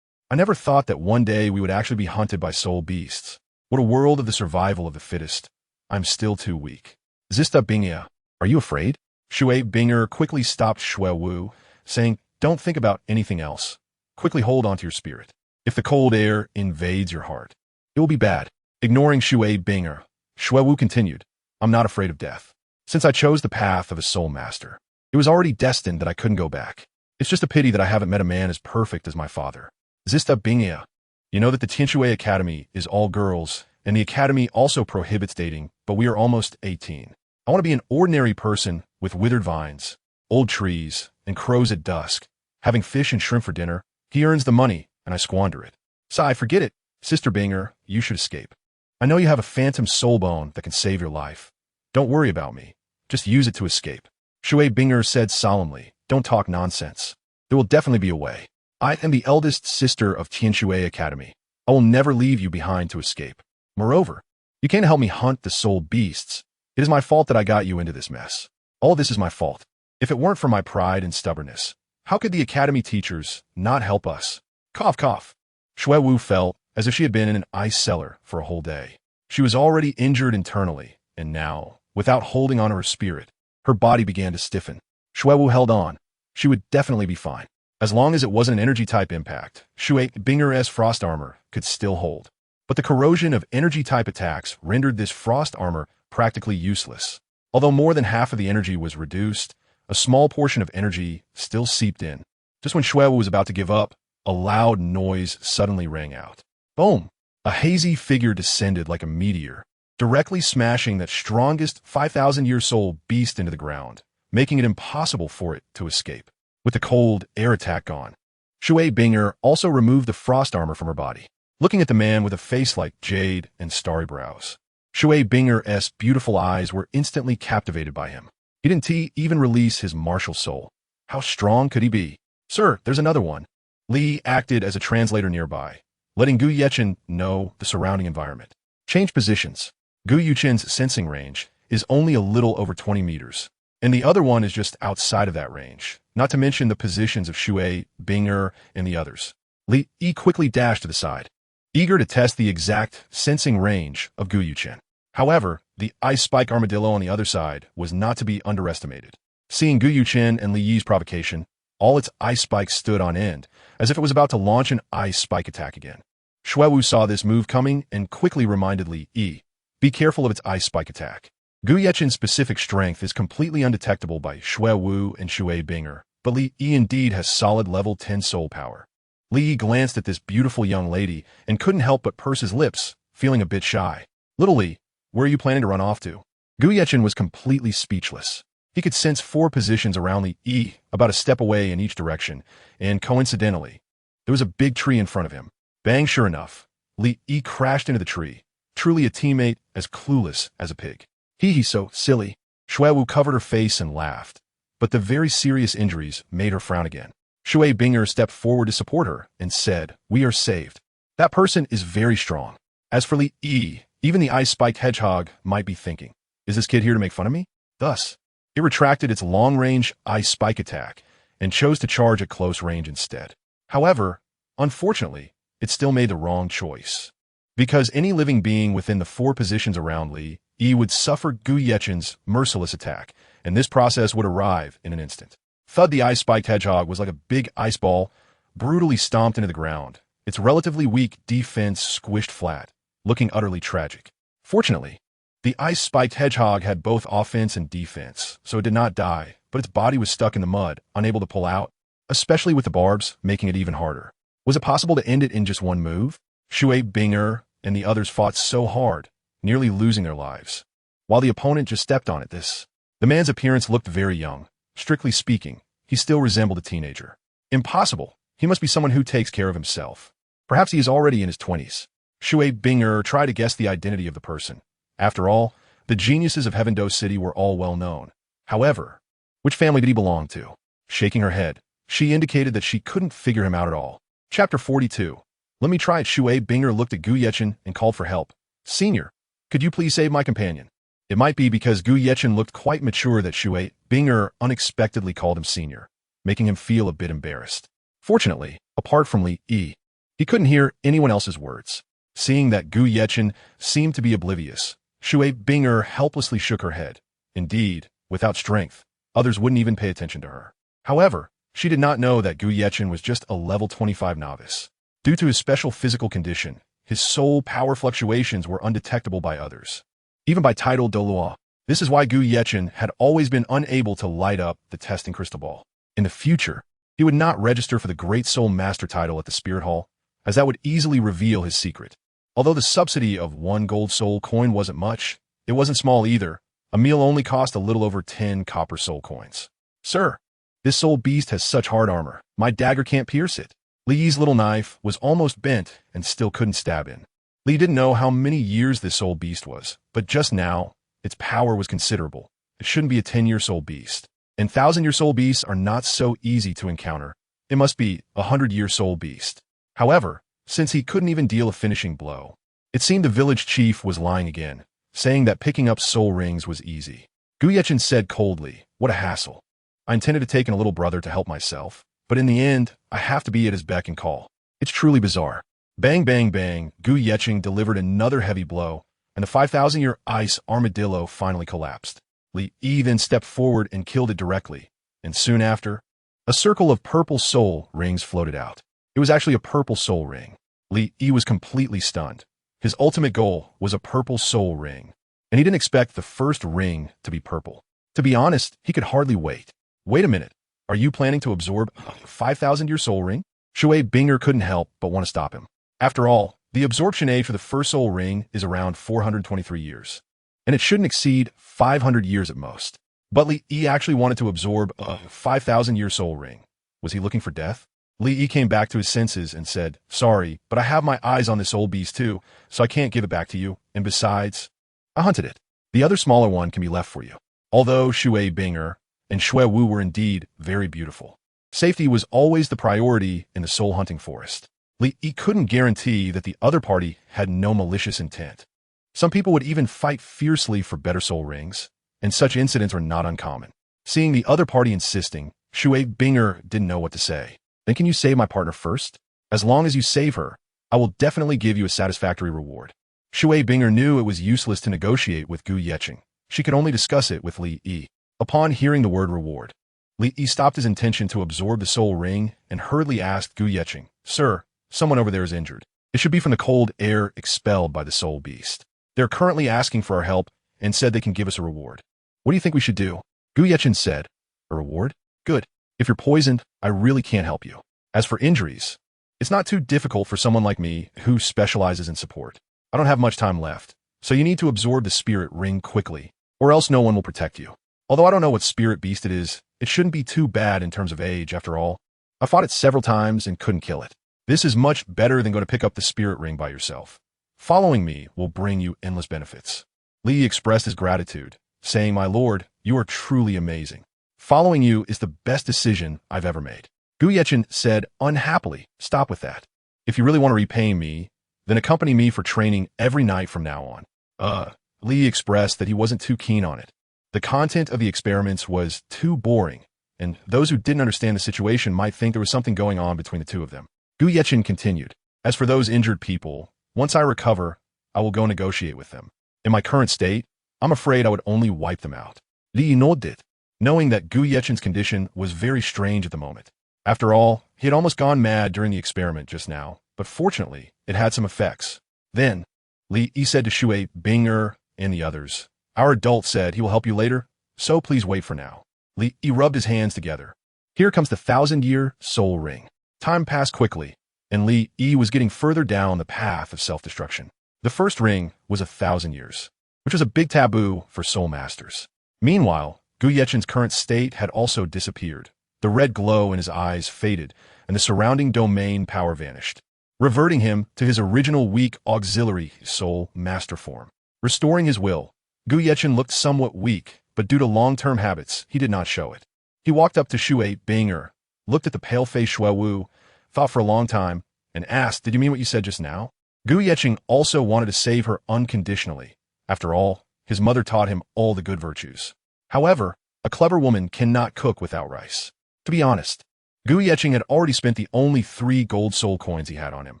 I never thought that one day we would actually be hunted by soul beasts. What a world of the survival of the fittest. I'm still too weak. Zista Bingia, are you afraid? Shui Binger quickly stopped Xuewu, saying, Don't think about anything else. Quickly hold on to your spirit. If the cold air invades your heart, it will be bad. Ignoring Shui Binger, Xuewu continued, I'm not afraid of death. Since I chose the path of a soul master, it was already destined that I couldn't go back. It's just a pity that I haven't met a man as perfect as my father. Zista Bingia, you know that the Tianshui Academy is all girls, and the academy also prohibits dating, but we are almost 18. I want to be an ordinary person with withered vines, old trees, and crows at dusk. Having fish and shrimp for dinner, he earns the money, and I squander it. Sigh, forget it. Sister Binger, you should escape. I know you have a phantom soul bone that can save your life. Don't worry about me. Just use it to escape. Shui Binger said solemnly, Don't talk nonsense. There will definitely be a way. I am the eldest sister of Tianshui Academy. I will never leave you behind to escape. Moreover, you can't help me hunt the soul beasts. It is my fault that I got you into this mess. All this is my fault. If it weren't for my pride and stubbornness, how could the academy teachers not help us? Cough, cough. Xuewu felt as if she had been in an ice cellar for a whole day. She was already injured internally, and now, without holding on to her spirit, her body began to stiffen. Xuewu held on. She would definitely be fine. As long as it wasn't an energy-type impact, Shui Binger's frost armor could still hold. But the corrosion of energy-type attacks rendered this frost armor practically useless. Although more than half of the energy was reduced, a small portion of energy still seeped in. Just when Xuewu was about to give up, a loud noise suddenly rang out. Boom! A hazy figure descended like a meteor, directly smashing that strongest 5,000-year soul beast into the ground, making it impossible for it to escape. With the cold air attack gone, Shui Binger also removed the frost armor from her body, looking at the man with a face like jade and starry brows. Shui Binger's beautiful eyes were instantly captivated by him. He didn't even release his martial soul. How strong could he be? Sir, there's another one. Li acted as a translator nearby, letting Gu Yechen know the surrounding environment. Change positions. Gu Yuchen's sensing range is only a little over 20 meters, and the other one is just outside of that range, not to mention the positions of Shui, Binger, and the others. Li quickly dashed to the side, eager to test the exact sensing range of Gu Yuchen. However, the ice spike armadillo on the other side was not to be underestimated. Seeing Gu Yuchen and Li Yi's provocation, all its ice spikes stood on end, as if it was about to launch an ice spike attack again. Xuewu saw this move coming and quickly reminded Li Yi, be careful of its ice spike attack. Gu Yechen's specific strength is completely undetectable by Xuewu and Shui Binger, but Li Yi indeed has solid level 10 soul power. Li Yi glanced at this beautiful young lady and couldn't help but purse his lips, feeling a bit shy. Little Li, where are you planning to run off to? Gu Yechen was completely speechless. He could sense 4 positions around Li Yi, about a step away in each direction, and coincidentally, there was a big tree in front of him. Bang, sure enough, Li Yi crashed into the tree, truly a teammate as clueless as a pig. He's so silly. Xuewu covered her face and laughed, but the very serious injuries made her frown again. Shui Binger stepped forward to support her and said, we are saved. That person is very strong. As for Li Yi, even the ice-spiked hedgehog might be thinking, is this kid here to make fun of me? Thus, it retracted its long-range ice spike attack and chose to charge at close range instead. However, unfortunately, it still made the wrong choice. Because any living being within the 4 positions around Li Yi would suffer Gu Yechen's merciless attack, and this process would arrive in an instant. Thud, the ice-spiked hedgehog was like a big ice ball, brutally stomped into the ground, its relatively weak defense squished flat, looking utterly tragic. Fortunately, the ice-spiked hedgehog had both offense and defense, so it did not die, but its body was stuck in the mud, unable to pull out, especially with the barbs, making it even harder. Was it possible to end it in just one move? Shui Binger and the others fought so hard, nearly losing their lives, while the opponent just stepped on it. The man's appearance looked very young. Strictly speaking, he still resembled a teenager. Impossible. He must be someone who takes care of himself. Perhaps he is already in his 20s. Shui Binger tried to guess the identity of the person. After all, the geniuses of Heaven Do City were all well known. However, which family did he belong to? Shaking her head, she indicated that she couldn't figure him out at all. Chapter 42. Let me try it. Shui Binger looked at Gu Yechen and called for help. Senior, Could you please save my companion? It might be because Gu Yechen looked quite mature that Shui Binger unexpectedly called him senior, making him feel a bit embarrassed. Fortunately, apart from Li Yi, he couldn't hear anyone else's words. Seeing that Gu Yechen seemed to be oblivious, Shui Binger helplessly shook her head. Indeed, without strength, others wouldn't even pay attention to her. However, she did not know that Gu Yechen was just a level 25 novice. Due to his special physical condition, his soul power fluctuations were undetectable by others. Even by title Douluo. This is why Gu Yechen had always been unable to light up the testing crystal ball. In the future, he would not register for the Great Soul Master title at the Spirit Hall, as that would easily reveal his secret. Although the subsidy of 1 gold soul coin wasn't much, it wasn't small either. A meal only cost a little over 10 copper soul coins. Sir, this soul beast has such hard armor. My dagger can't pierce it. Li Yi's little knife was almost bent and still couldn't stab in. Li didn't know how many years this soul beast was, but just now, its power was considerable. It shouldn't be a 10-year soul beast. And 1,000-year soul beasts are not so easy to encounter. It must be a 100-year soul beast. However, since he couldn't even deal a finishing blow, it seemed the village chief was lying again, saying that picking up soul rings was easy. Gu Yechen said coldly, "What a hassle. I intended to take in a little brother to help myself, but in the end, I have to be at his beck and call. It's truly bizarre." Bang, bang, bang, Gu Yechen delivered another heavy blow, and the 5,000-year ice armadillo finally collapsed. Li Yi then stepped forward and killed it directly, and soon after, a circle of purple soul rings floated out. It was actually a purple soul ring. Li Yi was completely stunned. His ultimate goal was a purple soul ring, and he didn't expect the first ring to be purple. To be honest, he could hardly wait. Wait a minute. Are you planning to absorb a 5,000-year soul ring? Shui Binger couldn't help but want to stop him. After all, the absorption age for the first soul ring is around 423 years, and it shouldn't exceed 500 years at most. But Li Yi actually wanted to absorb a 5,000-year soul ring. Was he looking for death? Li Yi came back to his senses and said, "Sorry, but I have my eyes on this old beast too, so I can't give it back to you, and besides, I hunted it. The other smaller one can be left for you." Although Shui Binger and Shui Wu were indeed very beautiful, safety was always the priority in the soul hunting forest. Li Yi couldn't guarantee that the other party had no malicious intent. Some people would even fight fiercely for better soul rings, and such incidents are not uncommon. Seeing the other party insisting, Shui Binger didn't know what to say. "Then can you save my partner first? As long as you save her, I will definitely give you a satisfactory reward." Shui Binger knew it was useless to negotiate with Gu Yechen. She could only discuss it with Li Yi. Upon hearing the word reward, Li Yi stopped his intention to absorb the soul ring and hurriedly asked Gu Yechen, "Sir, someone over there is injured. It should be from the cold air expelled by the soul beast. They're currently asking for our help and said they can give us a reward. What do you think we should do?" Gu Yechen said, "A reward? Good. If you're poisoned, I really can't help you. As for injuries, it's not too difficult for someone like me who specializes in support. I don't have much time left, so you need to absorb the spirit ring quickly, or else no one will protect you. Although I don't know what spirit beast it is, it shouldn't be too bad in terms of age after all. I fought it several times and couldn't kill it. This is much better than going to pick up the spirit ring by yourself. Following me will bring you endless benefits." Li expressed his gratitude, saying, "My lord, you are truly amazing. Following you is the best decision I've ever made." Gu Yechen said unhappily, "Stop with that. If you really want to repay me, then accompany me for training every night from now on." Li expressed that he wasn't too keen on it. The content of the experiments was too boring, and those who didn't understand the situation might think there was something going on between the two of them. Gu Yechen continued, "As for those injured people, once I recover, I will go negotiate with them. In my current state, I'm afraid I would only wipe them out." Li nodded, knowing that Gu Yechen's condition was very strange at the moment. After all, he had almost gone mad during the experiment just now, but fortunately, it had some effects. Then, Li Yi said to Shui Binger and the others, "Our adult said he will help you later, so please wait for now." Li Yi rubbed his hands together. Here comes the 1,000-year soul ring. Time passed quickly, and Li Yi was getting further down the path of self-destruction. The first ring was 1,000 years, which was a big taboo for soul masters. Meanwhile, Gu Yechen's current state had also disappeared. The red glow in his eyes faded, and the surrounding domain power vanished, reverting him to his original weak auxiliary soul master form. Restoring his will, Gu Yechen looked somewhat weak, but due to long-term habits, he did not show it. He walked up to Shui Binger, looked at the pale-faced Shui Wu, thought for a long time, and asked, "Did you mean what you said just now?" Gu Yechen also wanted to save her unconditionally, After all, his mother taught him all the good virtues. However, a clever woman cannot cook without rice. To be honest, Gu Yeqing had already spent the only 3 gold soul coins he had on him,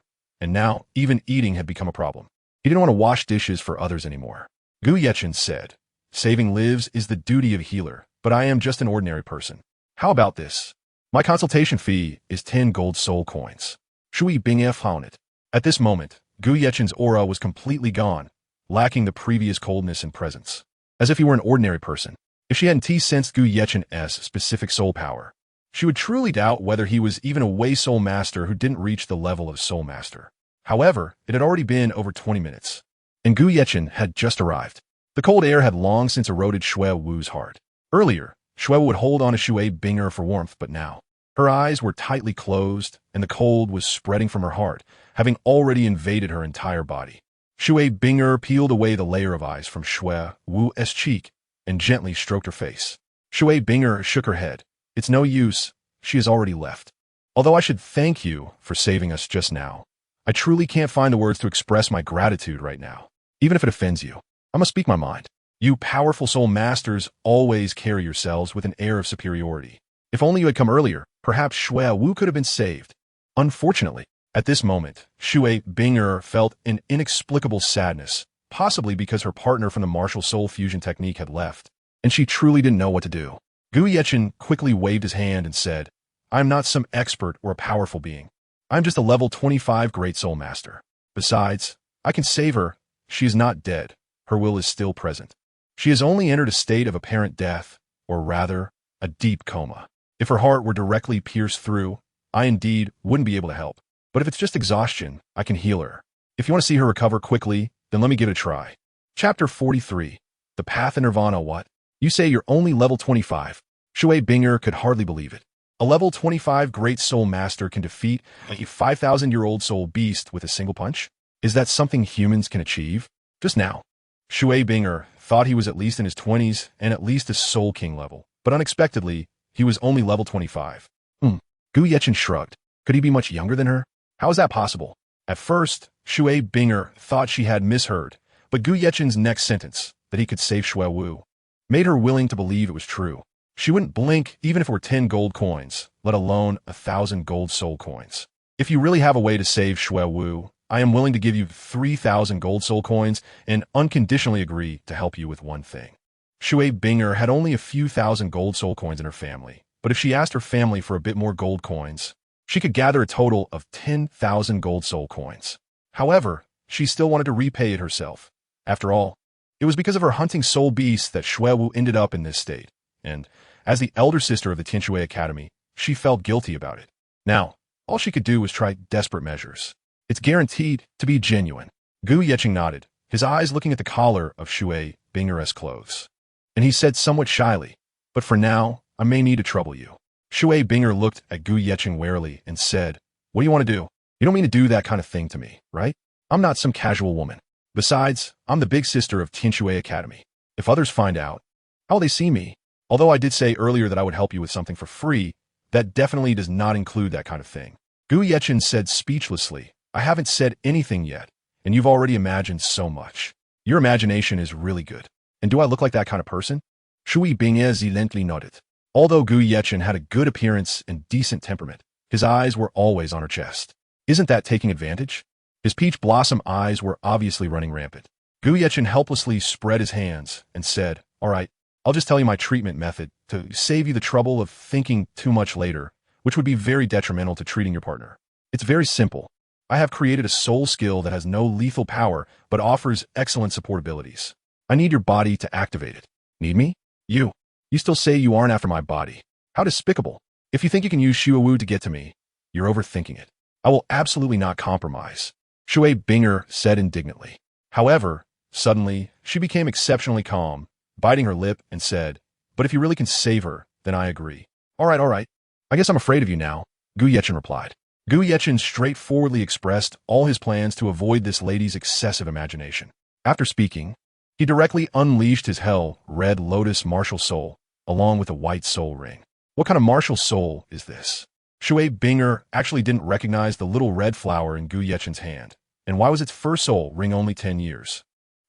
and now even eating had become a problem. He didn't want to wash dishes for others anymore. Gu Yeqing said, "Saving lives is the duty of a healer, but I am just an ordinary person. How about this? My consultation fee is 10 gold soul coins. Shui Bingye found it." At this moment, Gu Yeqing's aura was completely gone, lacking the previous coldness and presence. As if he were an ordinary person. If she hadn't sensed Gu Yeqing's specific soul power, she would truly doubt whether he was even a Wei Soul Master who didn't reach the level of Soul Master. However, it had already been over 20 minutes, and Gu Yeqing had just arrived. The cold air had long since eroded Xue Wu's heart. Earlier, Xue Wu would hold on to Shui Bingye for warmth, but now, her eyes were tightly closed, and the cold was spreading from her heart, having already invaded her entire body. Shui Bingye peeled away the layer of ice from Xue Wu's cheek and gently stroked her face. Shui Bingye shook her head. "It's no use, she has already left. Although I should thank you for saving us just now, I truly can't find the words to express my gratitude right now. Even if it offends you, I must speak my mind. You powerful soul masters always carry yourselves with an air of superiority. If only you had come earlier, perhaps Xue Wu could have been saved." Unfortunately, at this moment, Shui Bingye felt an inexplicable sadness, possibly because her partner from the martial soul fusion technique had left, and she truly didn't know what to do. Gu Yeqing quickly waved his hand and said, "I am not some expert or a powerful being. I am just a level 25 Great Soul Master. Besides, I can save her. She is not dead. Her will is still present. She has only entered a state of apparent death, or rather, a deep coma. If her heart were directly pierced through, I indeed wouldn't be able to help. But if it's just exhaustion, I can heal her. If you want to see her recover quickly, then let me give it a try." Chapter 43. The Path of Nirvana. What? You say you're only level 25. Shui Bingye could hardly believe it. A level 25 Great Soul Master can defeat a 5,000-year-old soul beast with a single punch? Is that something humans can achieve? Just now, Shui Bingye thought he was at least in his 20s and at least a Soul King level, but unexpectedly, he was only level 25. Gu Yeqing shrugged. Could he be much younger than her? How is that possible? At first, Shui Bingye thought she had misheard, but Gu Yeqing's next sentence, that he could save Xue Wu, made her willing to believe it was true. She wouldn't blink even if it were 10 gold coins, let alone 1,000 gold soul coins. If you really have a way to save Xue Wu, I am willing to give you 3,000 gold soul coins and unconditionally agree to help you with one thing. Shui Bingye had only a few thousand gold soul coins in her family, but if she asked her family for a bit more gold coins, she could gather a total of 10,000 gold soul coins. However, she still wanted to repay it herself. After all, it was because of her hunting soul beasts that Xue Wu ended up in this state, and as the elder sister of the Tianshui Academy, she felt guilty about it. Now, all she could do was try desperate measures. It's guaranteed to be genuine. Gu Yeqing nodded, his eyes looking at the collar of Shui Bingye's clothes. And he said somewhat shyly, "But for now, I may need to trouble you." Shui Bingye looked at Gu Yeqing warily and said, "What do you want to do? You don't mean to do that kind of thing to me, right? I'm not some casual woman. Besides, I'm the big sister of Tianshui Academy. If others find out, how will they see me? Although I did say earlier that I would help you with something for free, that definitely does not include that kind of thing." Gu Yeqing said speechlessly, "I haven't said anything yet, and you've already imagined so much. Your imagination is really good. And do I look like that kind of person?" Shui Bingye silently nodded. Although Gu Yeqing had a good appearance and decent temperament, his eyes were always on her chest. Isn't that taking advantage? His peach blossom eyes were obviously running rampant. Gu Yeqing helplessly spread his hands and said, "All right, I'll just tell you my treatment method to save you the trouble of thinking too much later, which would be very detrimental to treating your partner. It's very simple. I have created a soul skill that has no lethal power but offers excellent support abilities. I need your body to activate it." "Need me? You still say you aren't after my body. How despicable. If you think you can use Xue Wu to get to me, you're overthinking it. I will absolutely not compromise," Shui Bingye said indignantly. However, suddenly, she became exceptionally calm, biting her lip and said, "But if you really can save her, then I agree." All right. I guess I'm afraid of you now," Gu Yeqing replied. Gu Yeqing straightforwardly expressed all his plans to avoid this lady's excessive imagination. After speaking, he directly unleashed his hell red lotus martial soul, along with a white soul ring. What kind of martial soul is this? Shui Bingye actually didn't recognize the little red flower in Gu Yeqing's hand. And why was its first soul ring only 10 years?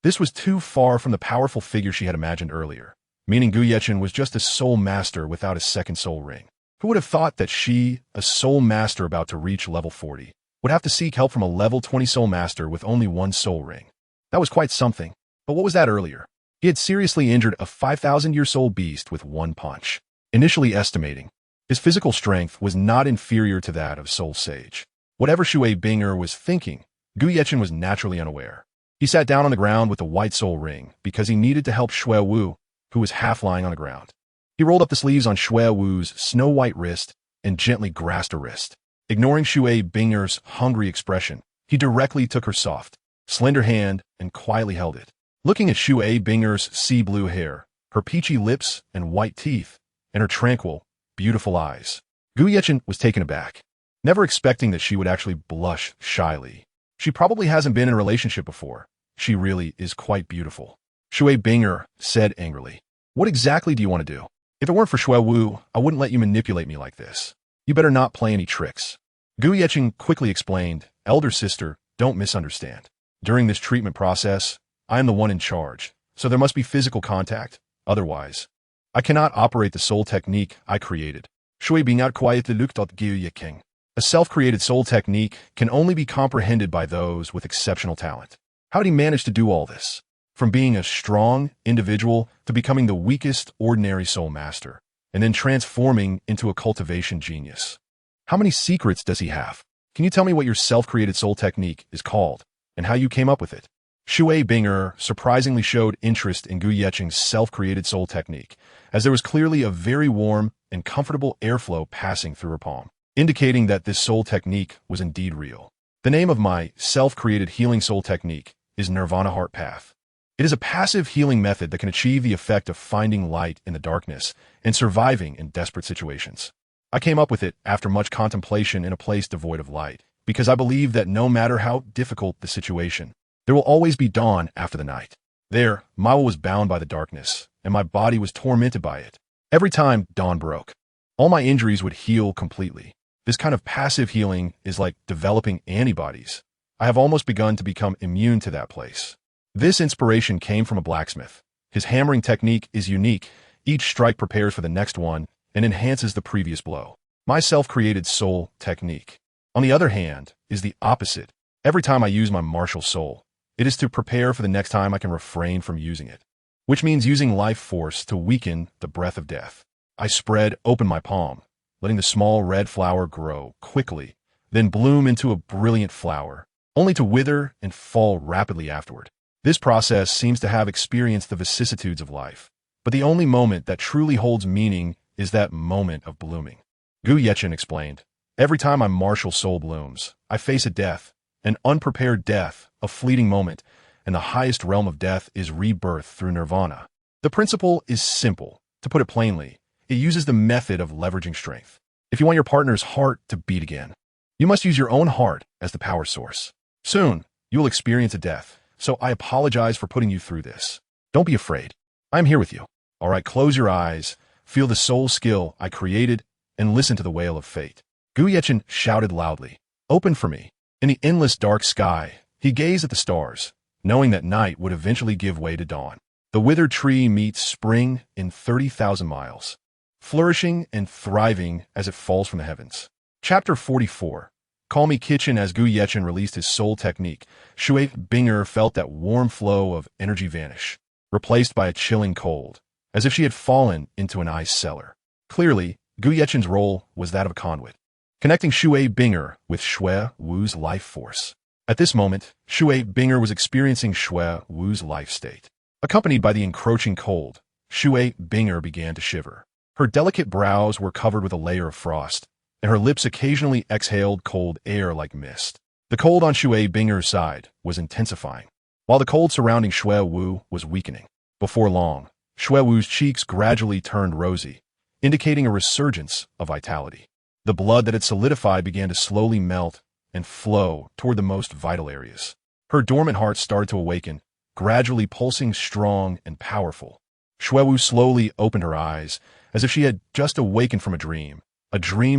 This was too far from the powerful figure she had imagined earlier, meaning Gu Yechen was just a soul master without a second soul ring. Who would have thought that she, a soul master about to reach level 40, would have to seek help from a level 20 soul master with only one soul ring? That was quite something. But what was that earlier? He had seriously injured a 5,000-year-soul beast with one punch. Initially estimating, his physical strength was not inferior to that of Soul Sage. Whatever Shui Binger was thinking, Gu Yechen was naturally unaware. He sat down on the ground with the white soul ring because he needed to help Shui Wu, who was half lying on the ground. He rolled up the sleeves on Shui Wu's snow-white wrist and gently grasped her wrist. Ignoring Shui Binger's hungry expression, he directly took her soft, slender hand and quietly held it. Looking at Shui Binger's sea-blue hair, her peachy lips and white teeth, and her tranquil, beautiful eyes, Gu Yechen was taken aback, never expecting that she would actually blush shyly. She probably hasn't been in a relationship before. She really is quite beautiful. Shui Binger said angrily. What exactly do you want to do? If it weren't for Shui Wu, I wouldn't let you manipulate me like this. You better not play any tricks. Gu Yechen quickly explained, Elder sister, don't misunderstand. During this treatment process, I am the one in charge, so there must be physical contact. Otherwise, I cannot operate the soul technique I created. Shui Binger quietly looked at Gu Yechen. A self-created soul technique can only be comprehended by those with exceptional talent. How did he manage to do all this? From being a strong individual to becoming the weakest ordinary soul master, and then transforming into a cultivation genius. How many secrets does he have? Can you tell me what your self-created soul technique is called, and how you came up with it? Shui Binger surprisingly showed interest in Gu Yechen's self-created soul technique, as there was clearly a very warm and comfortable airflow passing through her palm, indicating that this soul technique was indeed real. The name of my self-created healing soul technique is Nirvana Heart Path. It is a passive healing method that can achieve the effect of finding light in the darkness and surviving in desperate situations. I came up with it after much contemplation in a place devoid of light, because I believe that no matter how difficult the situation, there will always be dawn after the night. There, my will was bound by the darkness, and my body was tormented by it. Every time dawn broke, all my injuries would heal completely. This kind of passive healing is like developing antibodies. I have almost begun to become immune to that place. This inspiration came from a blacksmith. His hammering technique is unique. Each strike prepares for the next one and enhances the previous blow. My self-created soul technique, on the other hand, is the opposite. Every time I use my martial soul, it is to prepare for the next time I can refrain from using it, which means using life force to weaken the breath of death. I spread open my palm, letting the small red flower grow quickly, then bloom into a brilliant flower, only to wither and fall rapidly afterward. This process seems to have experienced the vicissitudes of life, but the only moment that truly holds meaning is that moment of blooming. Gu Yechen explained, every time my martial soul blooms, I face a death, an unprepared death, a fleeting moment, and the highest realm of death is rebirth through nirvana. The principle is simple. To put it plainly, it uses the method of leveraging strength. If you want your partner's heart to beat again, you must use your own heart as the power source. Soon, you will experience a death. So I apologize for putting you through this. Don't be afraid. I'm here with you. All right, close your eyes, feel the soul skill I created, and listen to the wail of fate. Gu Yechen shouted loudly, open for me. In the endless dark sky, he gazed at the stars, knowing that night would eventually give way to dawn. The withered tree meets spring in 30,000 miles, flourishing and thriving as it falls from the heavens. Chapter 44. Call me Kitchen. As Gu Yechen released his soul technique, Shui Binger felt that warm flow of energy vanish, replaced by a chilling cold, as if she had fallen into an ice cellar. Clearly, Gu Yechen's role was that of a conduit, connecting Shui Binger with Shui Wu's life force. At this moment, Shui Binger was experiencing Shui Wu's life state. Accompanied by the encroaching cold, Shui Binger began to shiver. Her delicate brows were covered with a layer of frost, and her lips occasionally exhaled cold air like mist. The cold on Shui Binger's side was intensifying, while the cold surrounding Shui Wu was weakening. Before long, Shui Wu's cheeks gradually turned rosy, indicating a resurgence of vitality. The blood that had solidified began to slowly melt and flow toward the most vital areas. Her dormant heart started to awaken, gradually pulsing strong and powerful. Shui Wu slowly opened her eyes, as if she had just awakened from a dream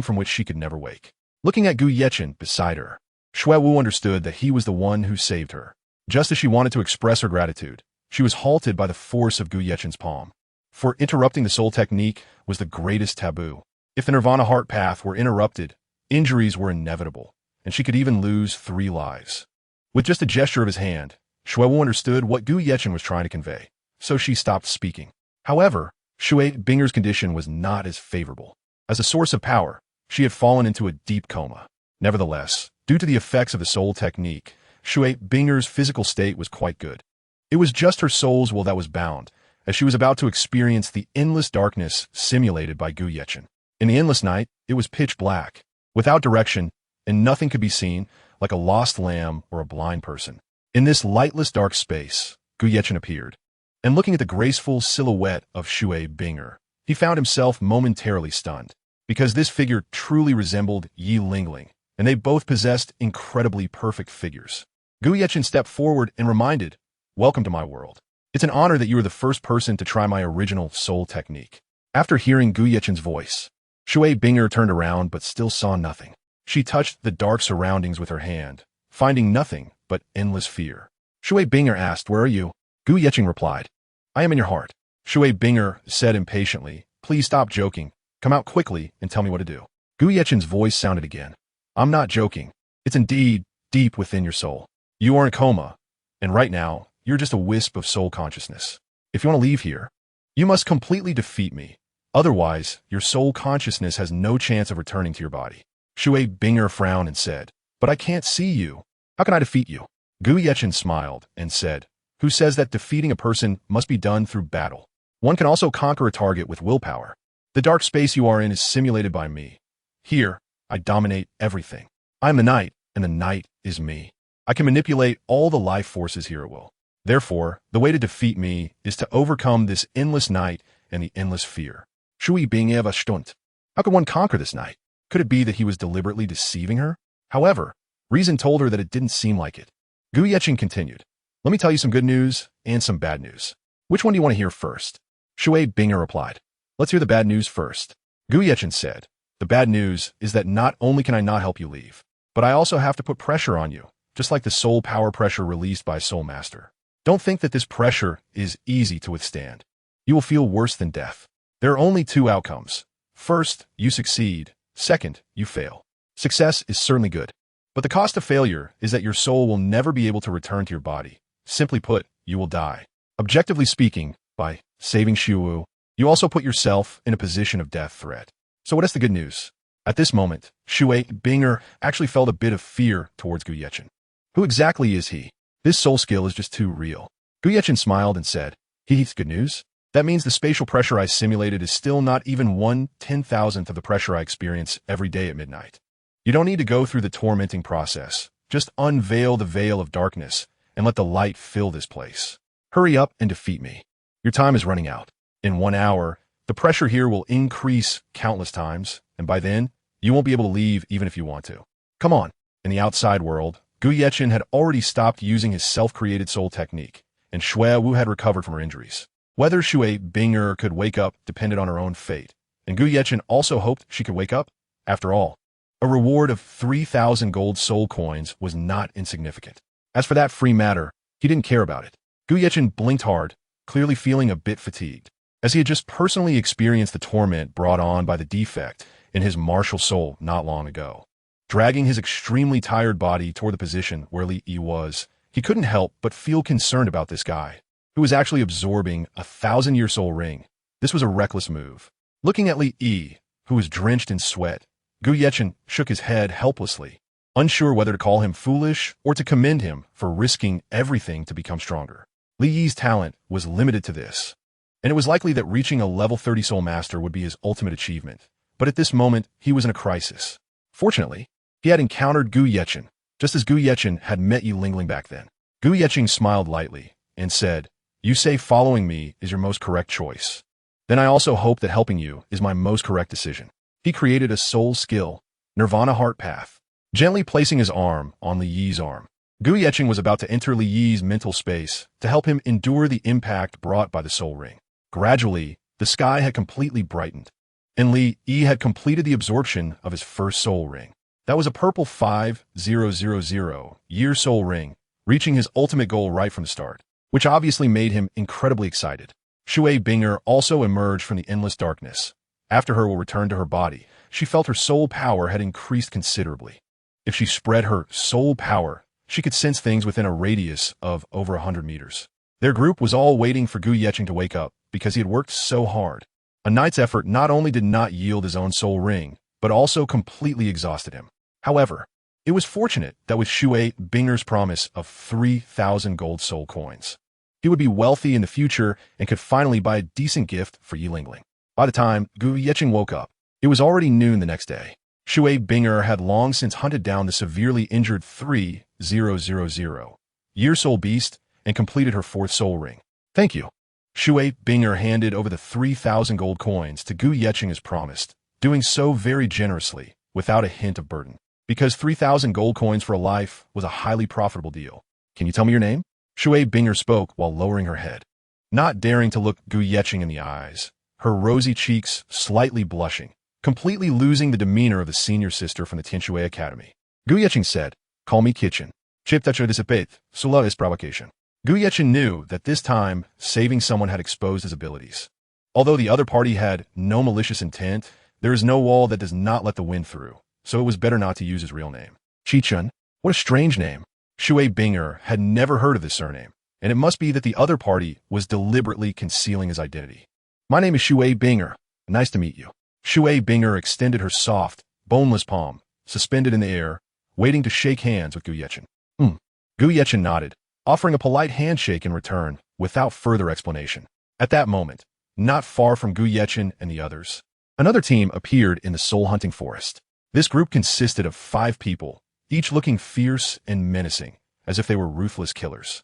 from which she could never wake. Looking at Gu Yechen beside her, Shui Wu understood that he was the one who saved her. Just as she wanted to express her gratitude, she was halted by the force of Gu Yechen's palm. For interrupting the soul technique was the greatest taboo. If the Nirvana heart path were interrupted, injuries were inevitable, and she could even lose 3 lives. With just a gesture of his hand, Shuewu understood what Gu Yechen was trying to convey, so she stopped speaking. However, Shui Binger's condition was not as favorable. As a source of power, she had fallen into a deep coma. Nevertheless, due to the effects of the soul technique, Shui Binger's physical state was quite good. It was just her soul's will that was bound, as she was about to experience the endless darkness simulated by Gu Yechen. In the endless night, it was pitch black, without direction, and nothing could be seen, like a lost lamb or a blind person. In this lightless dark space, Gu Yechen appeared, and looking at the graceful silhouette of Shui Binger, he found himself momentarily stunned, because this figure truly resembled Yi Lingling, and they both possessed incredibly perfect figures. Gu Yechen stepped forward and reminded, "Welcome to my world. It's an honor that you were the first person to try my original soul technique." After hearing Gu Yechen's voice, Shui Binger turned around but still saw nothing. She touched the dark surroundings with her hand, finding nothing but endless fear. Shui Binger asked, "Where are you?" Gu Yechen replied, "I am in your heart." Shui Binger said impatiently, "Please stop joking. Come out quickly and tell me what to do." Gu Yechen's voice sounded again. "I'm not joking. It's indeed deep within your soul. You are in a coma, and right now, you're just a wisp of soul consciousness. If you want to leave here, you must completely defeat me. Otherwise, your soul consciousness has no chance of returning to your body." Shui Binger frowned and said, "But I can't see you. How can I defeat you?" Gu Yechen smiled and said, "Who says that defeating a person must be done through battle? One can also conquer a target with willpower. The dark space you are in is simulated by me. Here, I dominate everything. I am the night, and the night is me. I can manipulate all the life forces here at will. Therefore, the way to defeat me is to overcome this endless night and the endless fear." Shui Binger was stunned. How could one conquer this night? Could it be that he was deliberately deceiving her? However, reason told her that it didn't seem like it. Gu Yechen continued, "Let me tell you some good news and some bad news. Which one do you want to hear first?" Shui Binger replied, "Let's hear the bad news first." Gu Yechen said, "The bad news is that not only can I not help you leave, but I also have to put pressure on you, just like the soul power pressure released by Soul Master. Don't think that this pressure is easy to withstand. You will feel worse than death. There are only 2 outcomes. First, you succeed. Second, you fail. Success is certainly good, but the cost of failure is that your soul will never be able to return to your body. Simply put, you will die. Objectively speaking, by saving Shuwu, you also put yourself in a position of death threat. So what is the good news?" At this moment, Shui Binger actually felt a bit of fear towards Gu Yechen. Who exactly is he? This soul skill is just too real. Gu Yechen smiled and said, "He's good news? That means the spatial pressure I simulated is still not even 1/10,000th of the pressure I experience every day at midnight. You don't need to go through the tormenting process. Just unveil the veil of darkness and let the light fill this place. Hurry up and defeat me. Your time is running out. In 1 hour, the pressure here will increase countless times, and by then, you won't be able to leave even if you want to. Come on." In the outside world, Gu Yechen had already stopped using his self-created soul technique, and Shui Wu had recovered from her injuries. Whether Shui Binger could wake up depended on her own fate, and Gu Yechen also hoped she could wake up. After all, a reward of 3,000 gold soul coins was not insignificant. As for that free matter, he didn't care about it. Gu Yechen blinked hard, clearly feeling a bit fatigued, as he had just personally experienced the torment brought on by the defect in his martial soul not long ago. Dragging his extremely tired body toward the position where Li Yi was, he couldn't help but feel concerned about this guy, who was actually absorbing a 1,000-year soul ring. This was a reckless move. Looking at Li Yi, who was drenched in sweat, Gu Yechen shook his head helplessly, unsure whether to call him foolish or to commend him for risking everything to become stronger. Li Yi's talent was limited to this, and it was likely that reaching a level 30 Soul Master would be his ultimate achievement. But at this moment, he was in a crisis. Fortunately, he had encountered Gu Yechen, just as Gu Yechen had met Yi Lingling back then. Gu Yechen smiled lightly and said, "You say following me is your most correct choice. Then I also hope that helping you is my most correct decision." He created a soul skill, Nirvana Heart Path, gently placing his arm on Li Yi's arm. Gu Yechen was about to enter Li Yi's mental space to help him endure the impact brought by the soul ring. Gradually, the sky had completely brightened, and Li Yi had completed the absorption of his first soul ring. That was a purple 5000-year soul ring reaching his ultimate goal right from the start, which obviously made him incredibly excited. Shui Binger also emerged from the endless darkness. After her will return to her body, she felt her soul power had increased considerably. If she spread her soul power, she could sense things within a radius of over 100 meters. Their group was all waiting for Gu Yeqing to wake up because he had worked so hard. A night's effort not only did not yield his own soul ring, but also completely exhausted him. However, it was fortunate that with Shui Binger's promise of 3,000 gold soul coins, he would be wealthy in the future and could finally buy a decent gift for Yi Lingling. By the time Gu Yeqing woke up, it was already noon the next day. Shui Binger had long since hunted down the severely injured 3000 soul beast and completed her 4th soul ring. Thank you. Shui Binger handed over the 3,000 gold coins to Gu Yeqing as promised, doing so very generously, without a hint of burden. Because 3,000 gold coins for a life was a highly profitable deal. Can you tell me your name? Shui Binger spoke while lowering her head, not daring to look Gu Yeqing in the eyes, her rosy cheeks slightly blushing, completely losing the demeanor of the senior sister from the Tianshui Academy. Gu Yeqing said, "Call me Kitchen. Chip tacho dissipate, sula is provocation." Gu Yeqing knew that this time, saving someone had exposed his abilities. Although the other party had no malicious intent, there is no wall that does not let the wind through, so it was better not to use his real name. Chi-chun, what a strange name. Shui Binger had never heard of this surname, and it must be that the other party was deliberately concealing his identity. My name is Shui Binger. Nice to meet you. Shui Binger extended her soft, boneless palm, suspended in the air, waiting to shake hands with Gu Yeqing. Gu Yeqing nodded, offering a polite handshake in return, without further explanation. At that moment, not far from Gu Yeqing and the others, another team appeared in the soul-hunting forest. This group consisted of 5 people, each looking fierce and menacing, as if they were ruthless killers.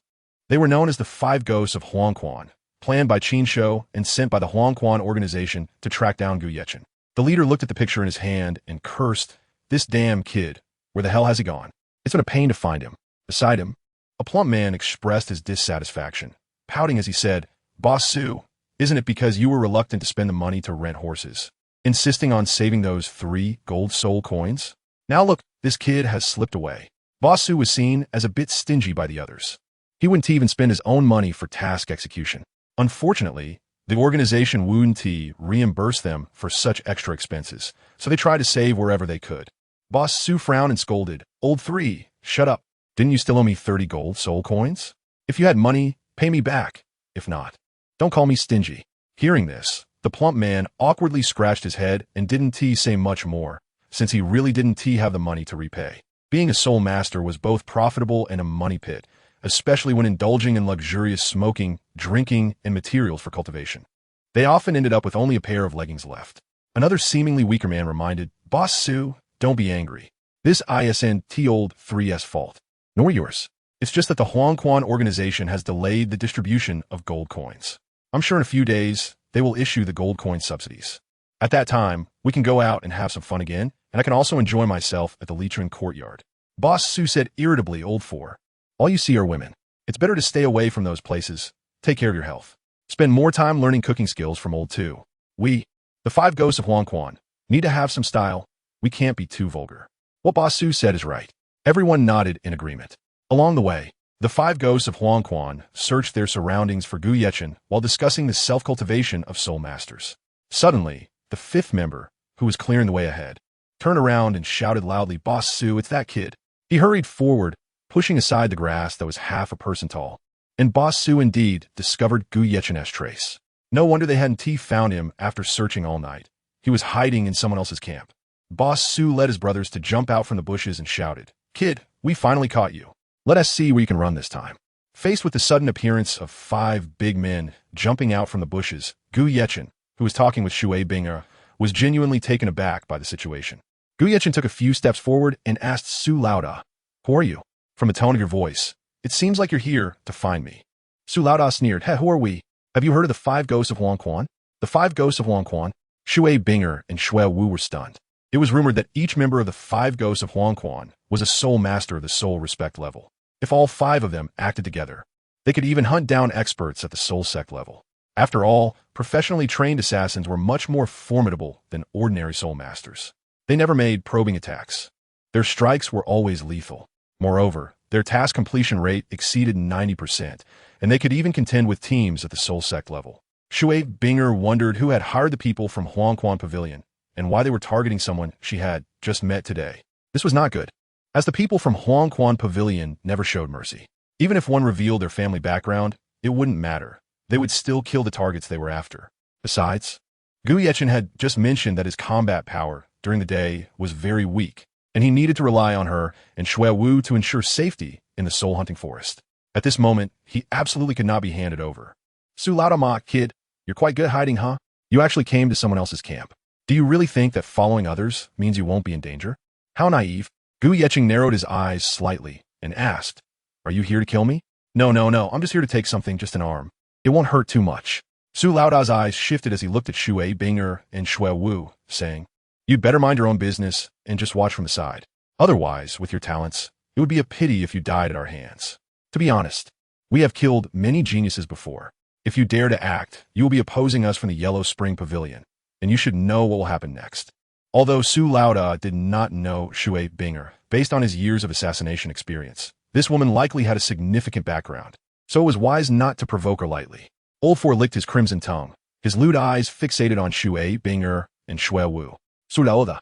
They were known as the 5 Ghosts of Huangquan, planned by Qin Shou and sent by the Huangquan organization to track down Gu Yeqing. The leader looked at the picture in his hand and cursed, "This damn kid, where the hell has he gone? It's been a pain to find him." Beside him, a plump man expressed his dissatisfaction, pouting as he said, "Boss Su, isn't it because you were reluctant to spend the money to rent horses, insisting on saving those 3 gold soul coins? Now look, this kid has slipped away." Boss Su was seen as a bit stingy by the others. He wouldn't even spend his own money for task execution. Unfortunately, the organization wouldn't reimburse them for such extra expenses, so they tried to save wherever they could. Boss Su frowned and scolded, "Old 3, shut up. Didn't you still owe me 30 gold soul coins? If you had money, pay me back. If not, don't call me stingy." Hearing this, the plump man awkwardly scratched his head and didn't say much more, since he really didn't have the money to repay. Being a soul master was both profitable and a money pit, especially when indulging in luxurious smoking, drinking, and materials for cultivation. They often ended up with only a pair of leggings left. Another seemingly weaker man reminded, "Boss Su, don't be angry. This isn't old 3's fault, nor yours. It's just that the Huangquan organization has delayed the distribution of gold coins. I'm sure in a few days, they will issue the gold coin subsidies. At that time, we can go out and have some fun again, and I can also enjoy myself at the Lichun courtyard." Boss Su said irritably, "Old 4. All you see are women. It's better to stay away from those places. Take care of your health. Spend more time learning cooking skills from Old 2. We, the 5 Ghosts of Huangquan, need to have some style. We can't be too vulgar." What Boss Su said is right. Everyone nodded in agreement. Along the way, the 5 Ghosts of Huangquan searched their surroundings for Gu Yeqing while discussing the self-cultivation of soul masters. Suddenly, the 5th member, who was clearing the way ahead, turned around and shouted loudly, "Boss Su, it's that kid." He hurried forward, pushing aside the grass that was half a person tall. And Boss Su indeed discovered Gu Yeqing's trace. No wonder they hadn't found him after searching all night. He was hiding in someone else's camp. Boss Su led his brothers to jump out from the bushes and shouted, "Kid, we finally caught you. Let us see where you can run this time." Faced with the sudden appearance of 5 big men jumping out from the bushes, Gu Yeqing, who was talking with Shui Binger, was genuinely taken aback by the situation. Gu Yeqing took a few steps forward and asked Su Laoda, "Who are you? From the tone of your voice, it seems like you're here to find me." Su Laoda sneered, "Who are we? Have you heard of the 5 Ghosts of Huangquan?" The 5 Ghosts of Huangquan? Shui Binger and Shui Wu were stunned. It was rumored that each member of the 5 Ghosts of Huangquan was a soul master of the soul respect level. If all 5 of them acted together, they could even hunt down experts at the soul sect level. After all, professionally trained assassins were much more formidable than ordinary soul masters. They never made probing attacks. Their strikes were always lethal. Moreover, Their task completion rate exceeded 90%, and they could even contend with teams at the soul sect level. Shui Binger wondered who had hired the people from Huangquan Pavilion and why they were targeting someone she had just met today. This was not good, as the people from Huangquan Pavilion never showed mercy. Even if one revealed their family background, it wouldn't matter. They would still kill the targets they were after. Besides, Gu Yechen had just mentioned that his combat power during the day was very weak, and he needed to rely on her and Shui Wu to ensure safety in the soul hunting forest. At this moment, he absolutely could not be handed over. Su Laodama, kid, you're quite good hiding, huh? You actually came to someone else's camp. Do you really think that following others means you won't be in danger? How naive. Gu Yechen narrowed his eyes slightly and asked, "Are you here to kill me?" No, I'm just here to take something, just an arm. It won't hurt too much." Su Laoda's eyes shifted as he looked at Shui Binger and Shui Wu, saying, "You'd better mind your own business and just watch from the side. Otherwise, with your talents, it would be a pity if you died at our hands. To be honest, we have killed many geniuses before. If you dare to act, you will be opposing us from the Yellow Spring Pavilion, and you should know what will happen next." Although Su Laoda did not know Shui Binger, based on his years of assassination experience, this woman likely had a significant background, so it was wise not to provoke her lightly. Old Four licked his crimson tongue, his lewd eyes fixated on Shui Binger and Shui Wu. "Su Laoda,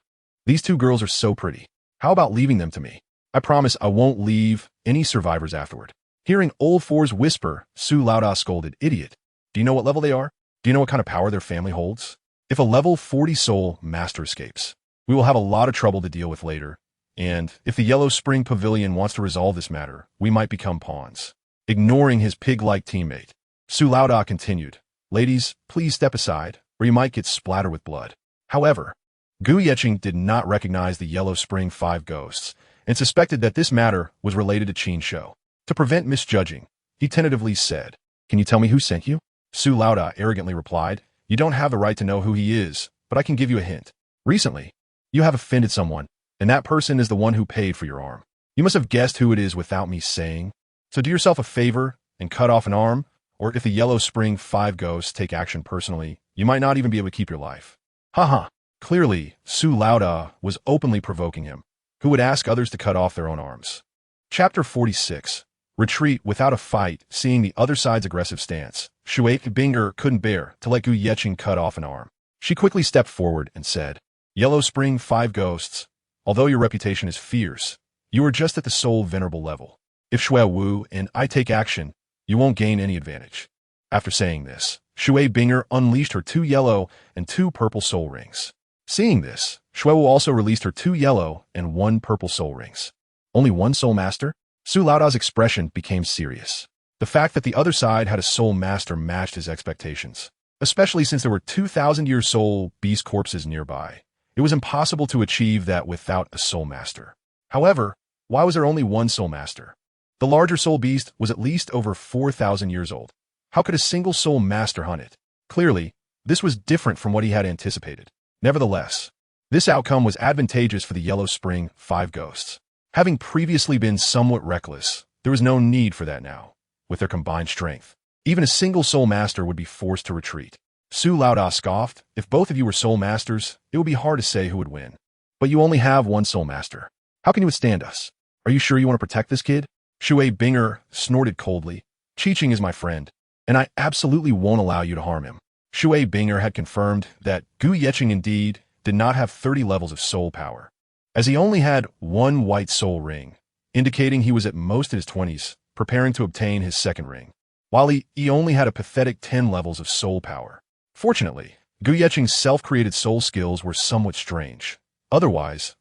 these two girls are so pretty. How about leaving them to me? I promise I won't leave any survivors afterward." Hearing Old Four's whisper, Su Laoda scolded, "Idiot. Do you know what level they are? Do you know what kind of power their family holds? If a level 40 soul master escapes, we will have a lot of trouble to deal with later, and if the Yellow Spring Pavilion wants to resolve this matter, we might become pawns." Ignoring his pig-like teammate, Su Laoda continued, "Ladies, please step aside, or you might get splattered with blood." However, Gu Yechen did not recognize the Yellow Spring 5 ghosts and suspected that this matter was related to Qin Shou. To prevent misjudging, he tentatively said, "Can you tell me who sent you?" Su Laoda arrogantly replied, "You don't have the right to know who he is, but I can give you a hint. Recently, you have offended someone, and that person is the one who paid for your arm. You must have guessed who it is without me saying. So do yourself a favor and cut off an arm, or if the Yellow Spring 5 ghosts take action personally, you might not even be able to keep your life." Haha. Clearly, Su Laoda was openly provoking him, who would ask others to cut off their own arms. Chapter 46. Retreat without a fight. Seeing the other side's aggressive stance, Shui Binger couldn't bear to let Gu Yechen cut off an arm. She quickly stepped forward and said, "Yellow Spring 5 ghosts, although your reputation is fierce, you are just at the soul venerable level. If Shui Wu and I take action, you won't gain any advantage." After saying this, Shui Binger unleashed her 2 yellow and 2 purple soul rings. Seeing this, Shui Wu also released her 2 yellow and 1 purple soul rings. Only 1 soul master? Su Laoda's expression became serious. The fact that the other side had a soul master matched his expectations, especially since there were 2,000-year soul beast corpses nearby. It was impossible to achieve that without a soul master. However, why was there only 1 soul master? The larger soul beast was at least over 4,000 years old. How could a single soul master hunt it? Clearly, this was different from what he had anticipated. Nevertheless, this outcome was advantageous for the Yellow Spring 5 ghosts. Having previously been somewhat reckless, there was no need for that now. With their combined strength, even a single soul master would be forced to retreat. Su Laoda scoffed, "If both of you were soul masters, it would be hard to say who would win. But you only have 1 soul master. How can you withstand us? Are you sure you want to protect this kid?" Shui Binger snorted coldly, "Qiqing is my friend, and I absolutely won't allow you to harm him." Shui Binger had confirmed that Gu Yechen indeed did not have 30 levels of soul power, as he only had 1 white soul ring, indicating he was at most in his 20s, preparing to obtain his 2nd ring, while he only had a pathetic 10 levels of soul power. Fortunately, Gu Yechen's self-created soul skills were somewhat strange. Otherwise,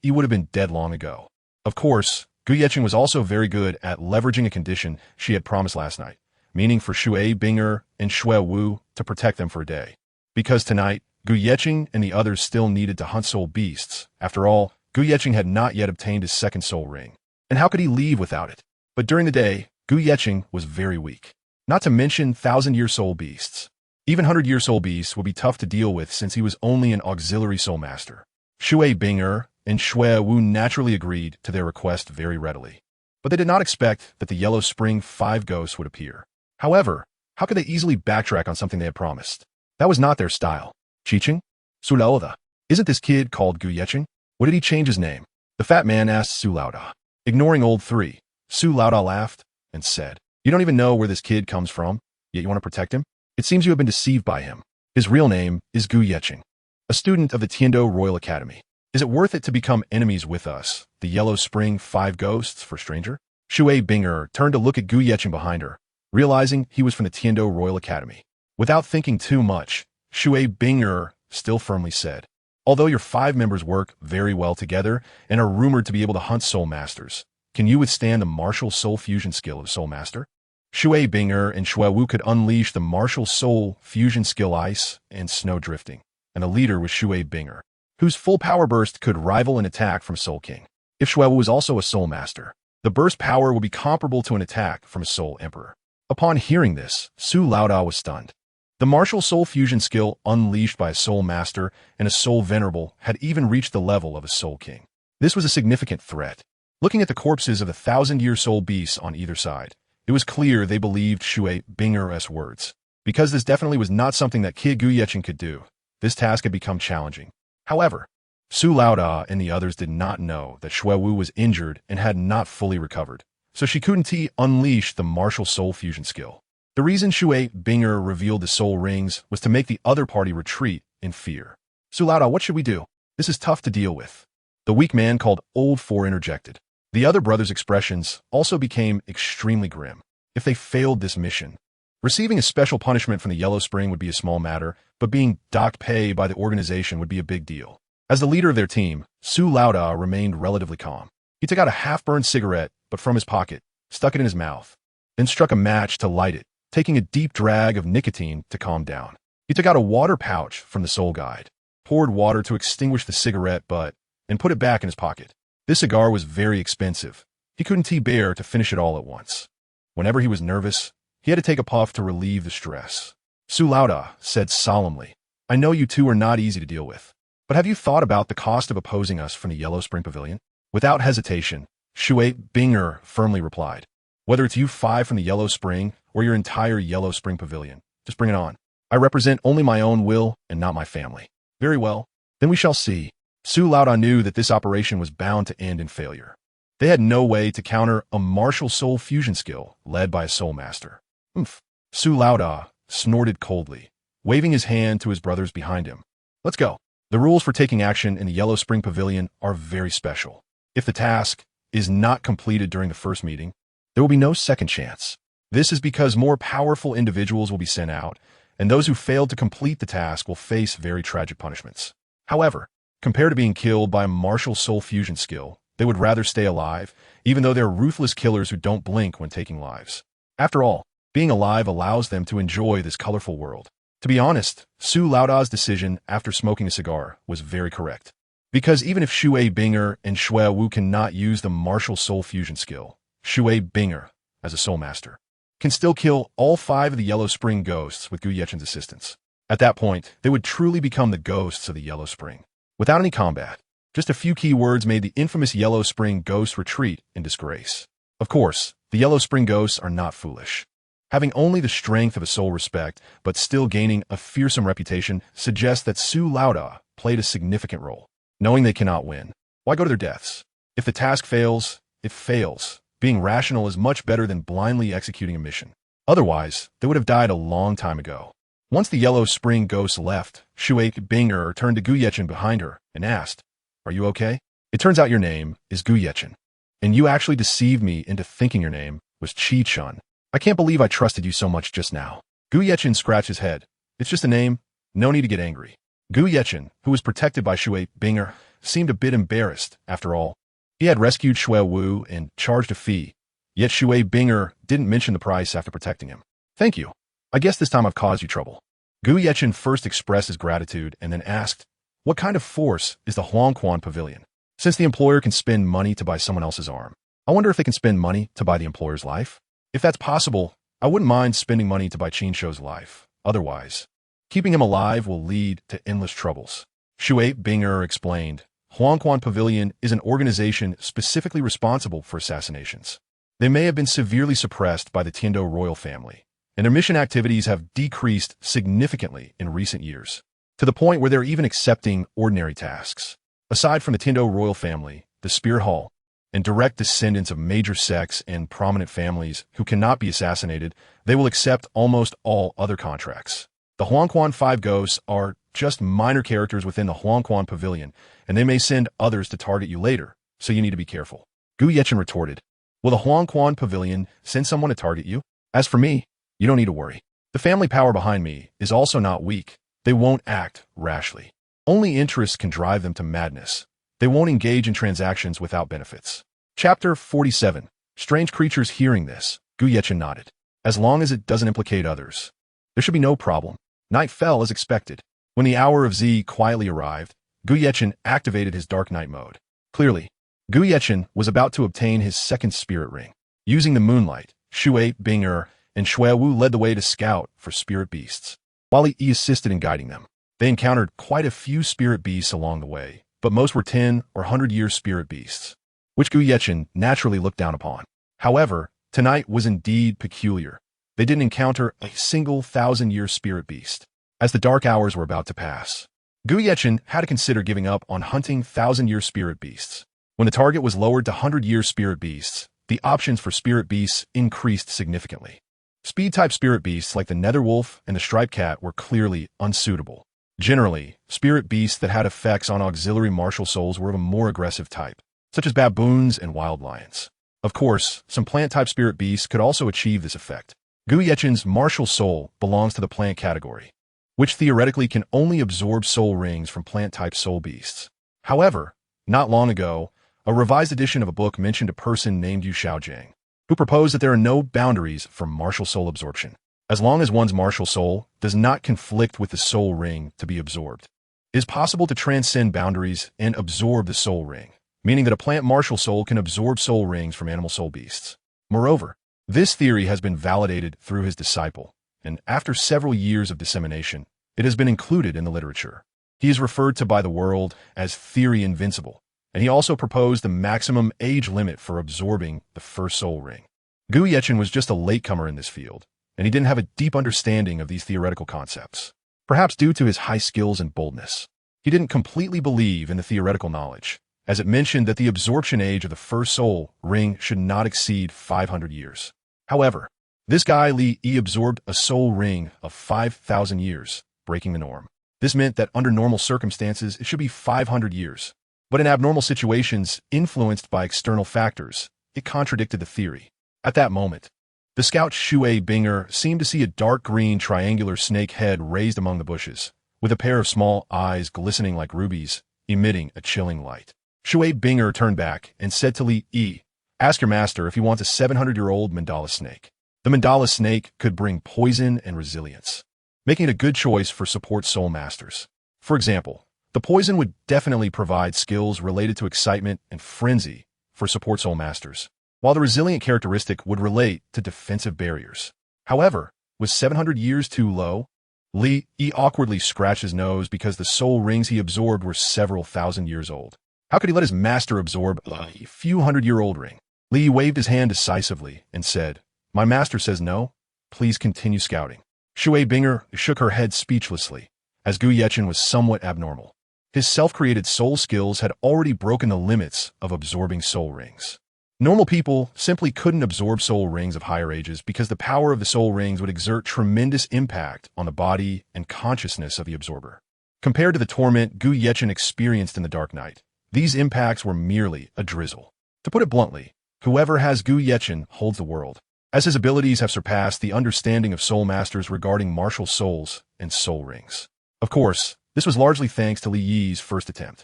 he would have been dead long ago. Of course, Gu Yechen was also very good at leveraging a condition she had promised last night, meaning for Shui Binger and Shui Wu to protect them for a day. Because tonight, Gu Yechen and the others still needed to hunt soul beasts. After all, Gu Yechen had not yet obtained his 2nd soul ring. And how could he leave without it? But during the day, Gu Yechen was very weak. Not to mention 1,000-year soul beasts. Even 100-year soul beasts would be tough to deal with since he was only an auxiliary soul master. Shui Binger and Shui Wu naturally agreed to their request very readily. But they did not expect that the Yellow Spring 5 ghosts would appear. However, how could they easily backtrack on something they had promised? That was not their style. "Qiqing? Su Laoda. Isn't this kid called Gu Yechen? What did he change his name?" The fat man asked Su Laoda. Ignoring Old 3, Su Laoda laughed and said, "You don't even know where this kid comes from, yet you want to protect him? It seems you have been deceived by him. His real name is Gu Yeqing, a student of the Tiando Royal Academy. Is it worth it to become enemies with us, the Yellow Spring Five Ghosts, for stranger?" Shui Binger turned to look at Gu Yeqing behind her, realizing he was from the Tiando Royal Academy. Without thinking too much, Shui Binger still firmly said, "Although your 5 members work very well together and are rumored to be able to hunt Soul Masters, can you withstand the martial soul fusion skill of Soul Master?" Shui Binger and Shui Wu could unleash the martial soul fusion skill ice and snow drifting, and the leader was Shui Binger, whose full power burst could rival an attack from Soul King. If Shui Wu was also a Soul Master, the burst power would be comparable to an attack from a Soul Emperor. Upon hearing this, Su Laoda was stunned. The martial soul fusion skill unleashed by a Soul Master and a Soul Venerable had even reached the level of a Soul King. This was a significant threat. Looking at the corpses of the 1,000-year soul beasts on either side, it was clear they believed Shui Binger's words. Because this definitely was not something that Kid Gu Yeqing could do, this task had become challenging. However, Su Laoda and the others did not know that Shui Wu was injured and had not fully recovered, so she couldn't unleash the martial soul fusion skill. The reason Shui Binger revealed the soul rings was to make the other party retreat in fear. "Su Laoda, what should we do? This is tough to deal with." The weak man called Old Four interjected. The other brothers' expressions also became extremely grim. If they failed this mission, receiving a special punishment from the Yellow Spring would be a small matter, but being docked pay by the organization would be a big deal. As the leader of their team, Su Laoda remained relatively calm. He took out a half-burned cigarette, but from his pocket, stuck it in his mouth, then struck a match to light it, taking a deep drag of nicotine to calm down. He took out a water pouch from the Soul Guide, poured water to extinguish the cigarette butt, and put it back in his pocket. This cigar was very expensive. He couldn't bear to finish it all at once. Whenever he was nervous, he had to take a puff to relieve the stress. Su Laoda said solemnly, "I know you two are not easy to deal with, but have you thought about the cost of opposing us from the Yellow Spring Pavilion?" Without hesitation, Shui Binger firmly replied, "Whether it's you 5 from the Yellow Spring or your entire Yellow Spring Pavilion, just bring it on. I represent only my own will and not my family." "Very well, then we shall see." Su Laoda knew that this operation was bound to end in failure. They had no way to counter a martial soul fusion skill led by a Soul Master. "Oomph." Su Laoda snorted coldly, waving his hand to his brothers behind him. "Let's go." The rules for taking action in the Yellow Spring Pavilion are very special. If the task is not completed during the first meeting, there will be no second chance. This is because more powerful individuals will be sent out, and those who failed to complete the task will face very tragic punishments. However, compared to being killed by a martial soul fusion skill, they would rather stay alive, even though they're ruthless killers who don't blink when taking lives. After all, being alive allows them to enjoy this colorful world. To be honest, Su Laoda's decision after smoking a cigar was very correct. Because even if Shui Binger and Shui Wu cannot use the martial soul fusion skill, Shui Binger, as a Soul Master, can still kill all 5 of the Yellow Spring ghosts with Gu Yeqing's assistance. At that point, they would truly become the ghosts of the Yellow Spring. Without any combat, just a few key words made the infamous Yellow Spring ghosts retreat in disgrace. Of course, the Yellow Spring ghosts are not foolish. Having only the strength of a soul respect, but still gaining a fearsome reputation, suggests that Su Laoda played a significant role. Knowing they cannot win, why go to their deaths? If the task fails, it fails. Being rational is much better than blindly executing a mission. Otherwise, they would have died a long time ago. Once the Yellow Spring ghosts left, Shui Binger turned to Gu Yeqing behind her and asked, "Are you okay? It turns out your name is Gu Yeqing, and you actually deceived me into thinking your name was Chi-Chun. I can't believe I trusted you so much just now." Gu Yeqing scratched his head. "It's just a name. No need to get angry." Gu Yeqing, who was protected by Shui Binger, seemed a bit embarrassed. After all, he had rescued Shui Wu and charged a fee, yet Shui Binger didn't mention the price after protecting him. "Thank you. I guess this time I've caused you trouble." Gu Yeqing first expressed his gratitude and then asked, "What kind of force is the Huangquan Pavilion? Since the employer can spend money to buy someone else's arm, I wonder if they can spend money to buy the employer's life? If that's possible, I wouldn't mind spending money to buy Chinsho's life. Otherwise, keeping him alive will lead to endless troubles." Shui Binger explained, "Huangquan Pavilion is an organization specifically responsible for assassinations. They may have been severely suppressed by the Tiando royal family, and their mission activities have decreased significantly in recent years, to the point where they're even accepting ordinary tasks. Aside from the Tiando royal family, the Spear Hall, and direct descendants of major sects and prominent families who cannot be assassinated, they will accept almost all other contracts. The Huangquan Five Ghosts are just minor characters within the Huangquan Pavilion, and they may send others to target you later, so you need to be careful. Gu Yechen retorted, will the Huangquan Pavilion send someone to target you? As for me, you don't need to worry. The family power behind me is also not weak. They won't act rashly. Only interests can drive them to madness. They won't engage in transactions without benefits. Chapter 47. Strange creatures hearing this. Gu Yechen nodded. As long as it doesn't implicate others, there should be no problem. Night fell as expected. When the hour of Z quietly arrived, Gu Yechen activated his Dark Night mode. Clearly, Gu Yechen was about to obtain his second spirit ring. Using the moonlight, Shui, Bing'er, and Xuewu led the way to scout for spirit beasts. While he assisted in guiding them, they encountered quite a few spirit beasts along the way, but most were 10 or 100-year spirit beasts, which Gu Yechen naturally looked down upon. However, tonight was indeed peculiar. They didn't encounter a single 1,000-year spirit beast. As the dark hours were about to pass, Gu Yechen had to consider giving up on hunting 1,000-year spirit beasts. When the target was lowered to 100-year spirit beasts, the options for spirit beasts increased significantly. Speed-type spirit beasts like the Netherwolf and the Striped Cat were clearly unsuitable. Generally, spirit beasts that had effects on auxiliary martial souls were of a more aggressive type, such as baboons and wild lions. Of course, some plant-type spirit beasts could also achieve this effect. Gu Yechen's martial soul belongs to the plant category, which theoretically can only absorb soul rings from plant-type soul beasts. However, not long ago, a revised edition of a book mentioned a person named Yu Shaojiang, who proposed that there are no boundaries for martial soul absorption, as long as one's martial soul does not conflict with the soul ring to be absorbed. It is possible to transcend boundaries and absorb the soul ring, meaning that a plant martial soul can absorb soul rings from animal soul beasts. Moreover, this theory has been validated through his disciple, and after several years of dissemination, it has been included in the literature. He is referred to by the world as Theory Invincible, and he also proposed the maximum age limit for absorbing the first soul ring. Gu Yechen was just a latecomer in this field, and he didn't have a deep understanding of these theoretical concepts. Perhaps due to his high skills and boldness, he didn't completely believe in the theoretical knowledge, as it mentioned that the absorption age of the first soul ring should not exceed 500 years. However, this guy Li Yi absorbed a soul ring of 5,000 years, breaking the norm. This meant that under normal circumstances, it should be 500 years. But in abnormal situations, influenced by external factors, it contradicted the theory. At that moment, the scout Shui Bing'er seemed to see a dark green triangular snake head raised among the bushes, with a pair of small eyes glistening like rubies, emitting a chilling light. Shui Bing'er turned back and said to Li Yi, "Ask your master if he wants a 700-year-old mandala snake. The mandala snake could bring poison and resilience, making it a good choice for support soul masters. For example, the poison would definitely provide skills related to excitement and frenzy for support soul masters, while the resilient characteristic would relate to defensive barriers. However, was 700 years too low? Li Yi awkwardly scratched his nose because the soul rings he absorbed were several thousand years old. How could he let his master absorb a few hundred-year-old ring? Li Yi waved his hand decisively and said, "My master says no. Please continue scouting." Shui Bing'er shook her head speechlessly, as Gu Yechen was somewhat abnormal. His self-created soul skills had already broken the limits of absorbing soul rings. Normal people simply couldn't absorb soul rings of higher ages because the power of the soul rings would exert tremendous impact on the body and consciousness of the absorber. Compared to the torment Gu Yechen experienced in the Dark Night, these impacts were merely a drizzle. To put it bluntly, whoever has Gu Yechen holds the world, as his abilities have surpassed the understanding of soul masters regarding martial souls and soul rings. Of course, this was largely thanks to Li Yi's first attempt.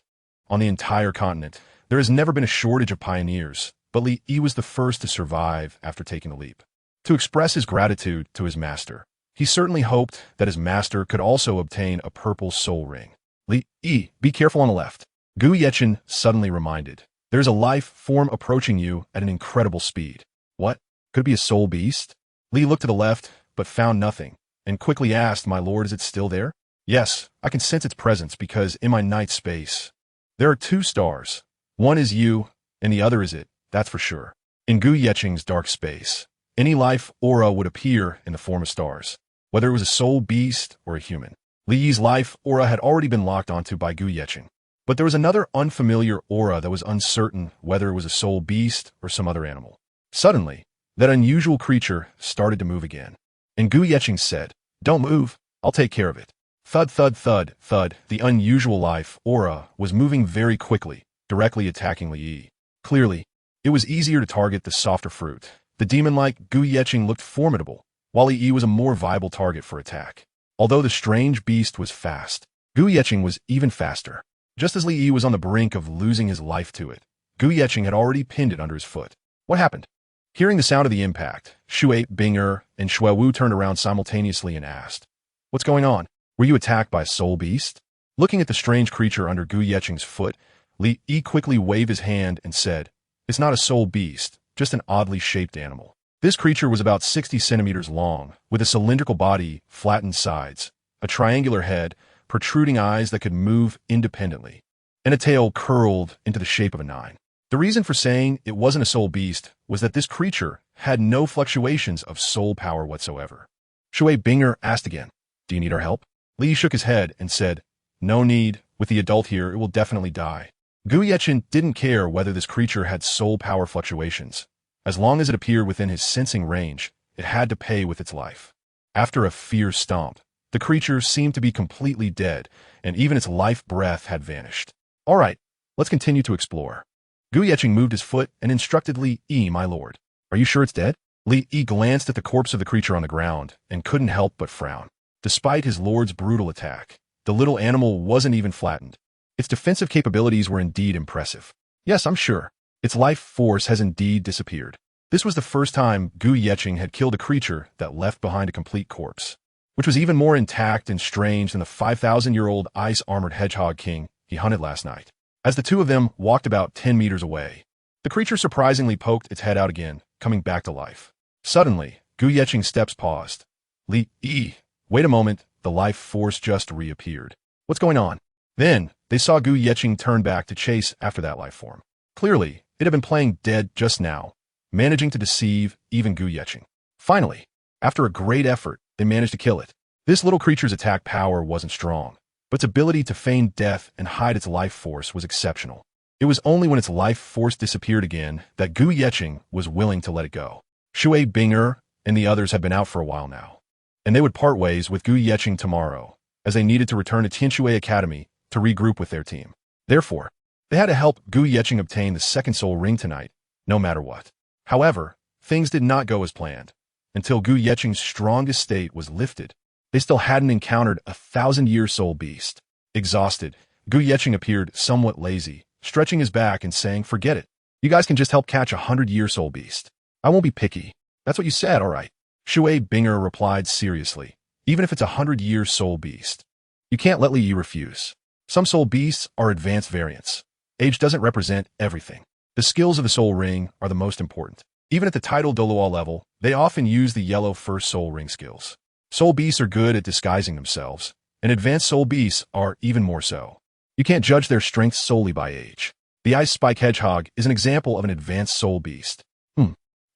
On the entire continent, there has never been a shortage of pioneers, but Li Yi was the first to survive after taking the leap. To express his gratitude to his master, he certainly hoped that his master could also obtain a purple soul ring. Li Yi, be careful on the left. Gu Yechen suddenly reminded. There's a life form approaching you at an incredible speed. What? Could it be a soul beast? Li looked to the left, but found nothing, and quickly asked, "My lord, is it still there?" "Yes, I can sense its presence because in my night space, there are two stars. One is you, and the other is it, that's for sure." In Gu Yechen's dark space, any life aura would appear in the form of stars, whether it was a soul beast or a human. Li Yi's life aura had already been locked onto by Gu Yechen, But there was another unfamiliar aura that was uncertain whether it was a soul beast or some other animal. Suddenly, that unusual creature started to move again. And Gu Yeqing said, "Don't move, I'll take care of it." Thud, thud, thud, thud. The unusual life, aura, was moving very quickly, directly attacking Li Yi. Clearly, it was easier to target the softer fruit. The demon-like Gu Yeqing looked formidable, while Li Yi was a more viable target for attack. Although the strange beast was fast, Gu Yeqing was even faster. Just as Li Yi was on the brink of losing his life to it, Gu Yeqing had already pinned it under his foot. What happened? Hearing the sound of the impact, Shui, Binger, and Xuewu turned around simultaneously and asked, "What's going on? Were you attacked by a soul beast?" Looking at the strange creature under Gu Yeqing's foot, Li Yi quickly waved his hand and said, "It's not a soul beast, just an oddly shaped animal." This creature was about 60 centimeters long, with a cylindrical body, flattened sides, a triangular head, protruding eyes that could move independently, and a tail curled into the shape of a 9. The reason for saying it wasn't a soul beast was that this creature had no fluctuations of soul power whatsoever. Shui Binger asked again, "Do you need our help?" Li shook his head and said, "No need. With the adult here, it will definitely die." Gu Yeqing didn't care whether this creature had soul power fluctuations. As long as it appeared within his sensing range, it had to pay with its life. After a fierce stomp, the creature seemed to be completely dead, and even its life breath had vanished. "All right, let's continue to explore." Gu Yeqing moved his foot and instructed Li Yi, "My lord, are you sure it's dead?" Li Yi glanced at the corpse of the creature on the ground and couldn't help but frown. Despite his lord's brutal attack, the little animal wasn't even flattened. Its defensive capabilities were indeed impressive. "Yes, I'm sure. Its life force has indeed disappeared." This was the first time Gu Yeqing had killed a creature that left behind a complete corpse, which was even more intact and strange than the 5,000-year-old ice-armored hedgehog king he hunted last night. As the two of them walked about 10 meters away, the creature surprisingly poked its head out again, coming back to life. Suddenly, Gu Yeqing's steps paused. "Li Yi, wait a moment," the life force just reappeared. "What's going on?" Then, they saw Gu Yeqing turn back to chase after that life form. Clearly, it had been playing dead just now, managing to deceive even Gu Yeqing. Finally, after a great effort, they managed to kill it. This little creature's attack power wasn't strong, but its ability to feign death and hide its life force was exceptional. It was only when its life force disappeared again that Gu Yeqing was willing to let it go. Shui Binger and the others had been out for a while now, and they would part ways with Gu Yeqing tomorrow, as they needed to return to Tianshui Academy to regroup with their team. Therefore, they had to help Gu Yeqing obtain the second soul ring tonight, no matter what. However, things did not go as planned. Until Gu Yeqing's strongest state was lifted, they still hadn't encountered a 1,000-year soul beast. Exhausted, Gu Yeqing appeared somewhat lazy, stretching his back and saying, "Forget it. You guys can just help catch a 100-year soul beast. I won't be picky." "That's what you said, all right." Shui Binger replied seriously, "Even if it's a 100-year soul beast, you can't let Li Yi refuse. Some soul beasts are advanced variants. Age doesn't represent everything. The skills of the soul ring are the most important. Even at the title Douluo level, they often use the yellow first soul ring skills. Soul beasts are good at disguising themselves, and advanced soul beasts are even more so. You can't judge their strength solely by age. The ice spike hedgehog is an example of an advanced soul beast."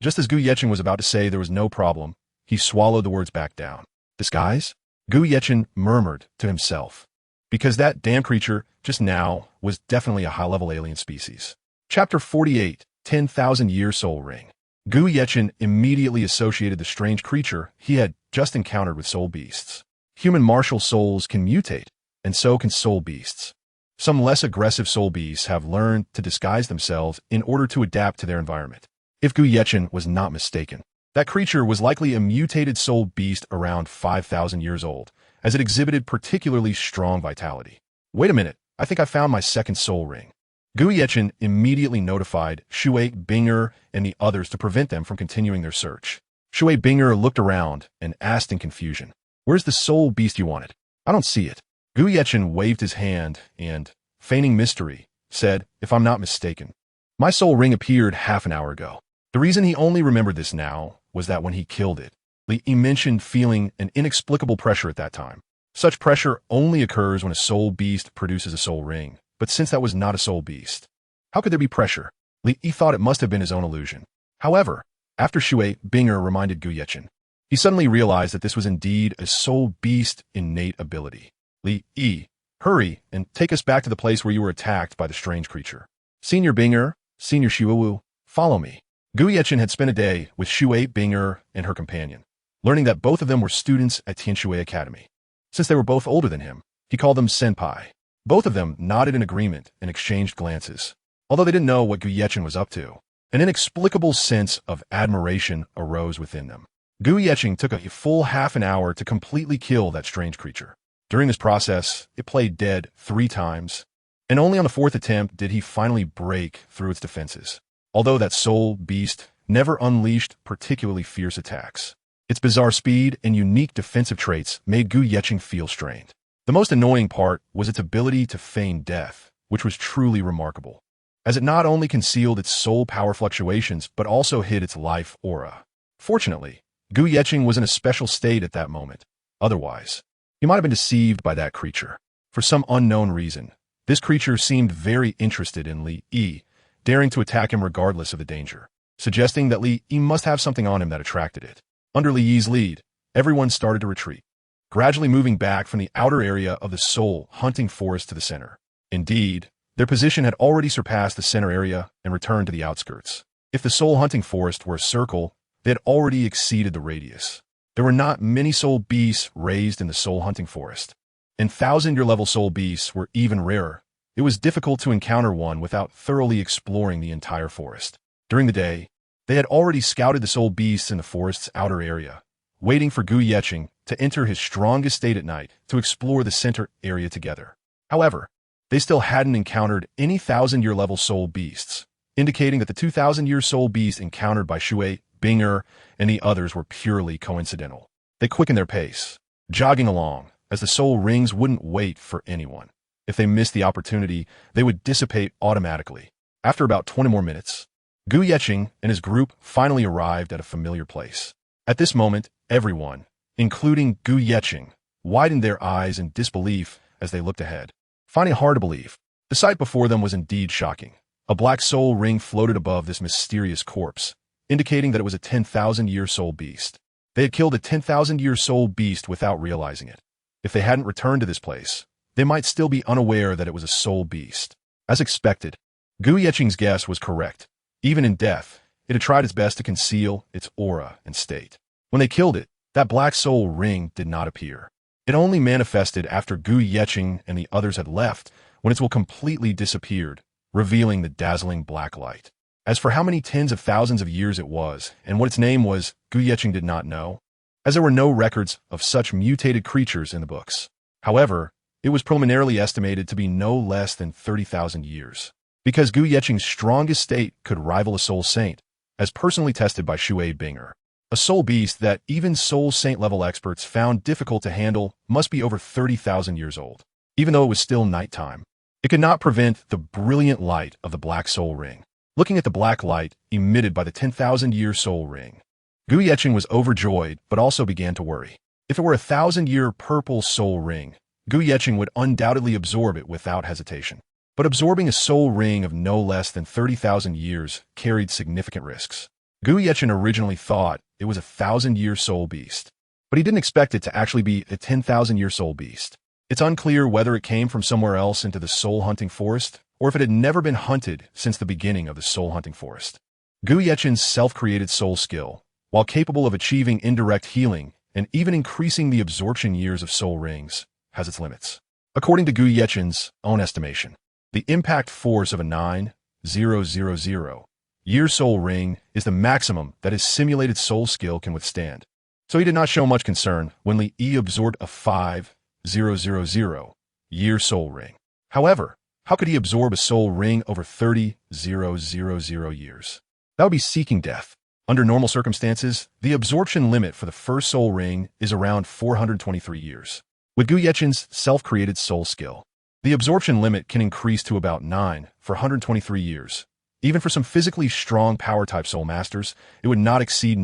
Just as Gu Yeqing was about to say there was no problem, he swallowed the words back down. "Disguise?" Gu Yeqing murmured to himself, because that damn creature just now was definitely a high-level alien species. Chapter 48, 10,000-Year Soul Ring. Gu Yeqing immediately associated the strange creature he had just encountered with soul beasts. Human martial souls can mutate, and so can soul beasts. Some less aggressive soul beasts have learned to disguise themselves in order to adapt to their environment. If Gu Yeqing was not mistaken, that creature was likely a mutated soul beast around 5,000 years old, as it exhibited particularly strong vitality. "Wait a minute, I think I found my second soul ring." Gu Yeqing immediately notified Shui Binger and the others to prevent them from continuing their search. Shui Binger looked around and asked in confusion, "Where's the soul beast you wanted? I don't see it." Gu Yeqing waved his hand and, feigning mystery, said, "If I'm not mistaken, my soul ring appeared half an hour ago." The reason he only remembered this now was that when he killed it, Li Yi mentioned feeling an inexplicable pressure at that time. Such pressure only occurs when a soul beast produces a soul ring, but since that was not a soul beast, how could there be pressure? Li Yi thought it must have been his own illusion. However, after Shui Binger reminded Gu Yeqing, he suddenly realized that this was indeed a soul beast innate ability. Li Yi, Hurry and take us back to the place where you were attacked by the strange creature. Senior Binger, Senior Shuowu, follow me. Gu Yechen had spent a day with Shui Binger and her companion, learning that both of them were students at Tianshui Academy. Since they were both older than him, he called them senpai. Both of them nodded in agreement and exchanged glances. Although they didn't know what Gu Yechen was up to, an inexplicable sense of admiration arose within them. Gu Yechen took a full half an hour to completely kill that strange creature. During this process, it played dead 3 times, and only on the 4th attempt did he finally break through its defenses. Although that soul beast never unleashed particularly fierce attacks, its bizarre speed and unique defensive traits made Gu Yechen feel strained. The most annoying part was its ability to feign death, which was truly remarkable, as it not only concealed its soul power fluctuations but also hid its life aura. Fortunately, Gu Yechen was in a special state at that moment. Otherwise, he might have been deceived by that creature. For some unknown reason, this creature seemed very interested in Li Yi, daring to attack him regardless of the danger, suggesting that Li Yi must have something on him that attracted it. Under Li Yi's lead, everyone started to retreat, gradually moving back from the outer area of the soul hunting forest to the center. Indeed, their position had already surpassed the center area and returned to the outskirts. If the soul hunting forest were a circle, they had already exceeded the radius. There were not many soul beasts raised in the soul hunting forest, and 1,000-year level soul beasts were even rarer. It was difficult to encounter one without thoroughly exploring the entire forest. During the day, they had already scouted the soul beasts in the forest's outer area, waiting for Gu Yechen to enter his strongest state at night to explore the center area together. However, they still hadn't encountered any 1,000-year level soul beasts, indicating that the 2,000-year soul beast encountered by Shui, Binger, and the others were purely coincidental. They quickened their pace, jogging along, as the soul rings wouldn't wait for anyone. If they missed the opportunity, they would dissipate automatically. After about 20 more minutes, Gu Yechen and his group finally arrived at a familiar place. At this moment, everyone, including Gu Yechen, widened their eyes in disbelief as they looked ahead. Finding it hard to believe, the sight before them was indeed shocking. A black soul ring floated above this mysterious corpse, indicating that it was a 10,000-year soul beast. They had killed a 10,000-year soul beast without realizing it. If they hadn't returned to this place, they might still be unaware that it was a soul beast. As expected, Gu Yechen's guess was correct. Even in death, it had tried its best to conceal its aura and state. When they killed it, that black soul ring did not appear. It only manifested after Gu Yechen and the others had left, when its will completely disappeared, revealing the dazzling black light. As for how many tens of thousands of years it was, and what its name was, Gu Yechen did not know, as there were no records of such mutated creatures in the books. However, it was preliminarily estimated to be no less than 30,000 years. Because Gu Yechen's strongest state could rival a soul saint, as personally tested by Shui Binger. A soul beast that even soul saint level experts found difficult to handle must be over 30,000 years old. Even though it was still nighttime, it could not prevent the brilliant light of the black soul ring. Looking at the black light emitted by the 10,000-year soul ring, Gu Yechen was overjoyed but also began to worry. If it were a 1,000-year purple soul ring, Gu Yechen would undoubtedly absorb it without hesitation. But absorbing a soul ring of no less than 30,000 years carried significant risks. Gu Yechen originally thought it was a 1,000-year soul beast, but he didn't expect it to actually be a 10,000-year soul beast. It's unclear whether it came from somewhere else into the soul hunting forest, or if it had never been hunted since the beginning of the soul hunting forest. Gu Yechen's self-created soul skill, while capable of achieving indirect healing and even increasing the absorption years of soul rings, has its limits. According to Gu Yechen's own estimation, the impact force of a 9,000-year soul ring is the maximum that his simulated soul skill can withstand. So he did not show much concern when Li Yi absorbed a 5,000-year soul ring. However, how could he absorb a soul ring over 30,000 years? That would be seeking death. Under normal circumstances, the absorption limit for the first soul ring is around 423 years. With Gu Yechen's self-created soul skill, the absorption limit can increase to about 9 for 123 years. Even for some physically strong power-type soul masters, it would not exceed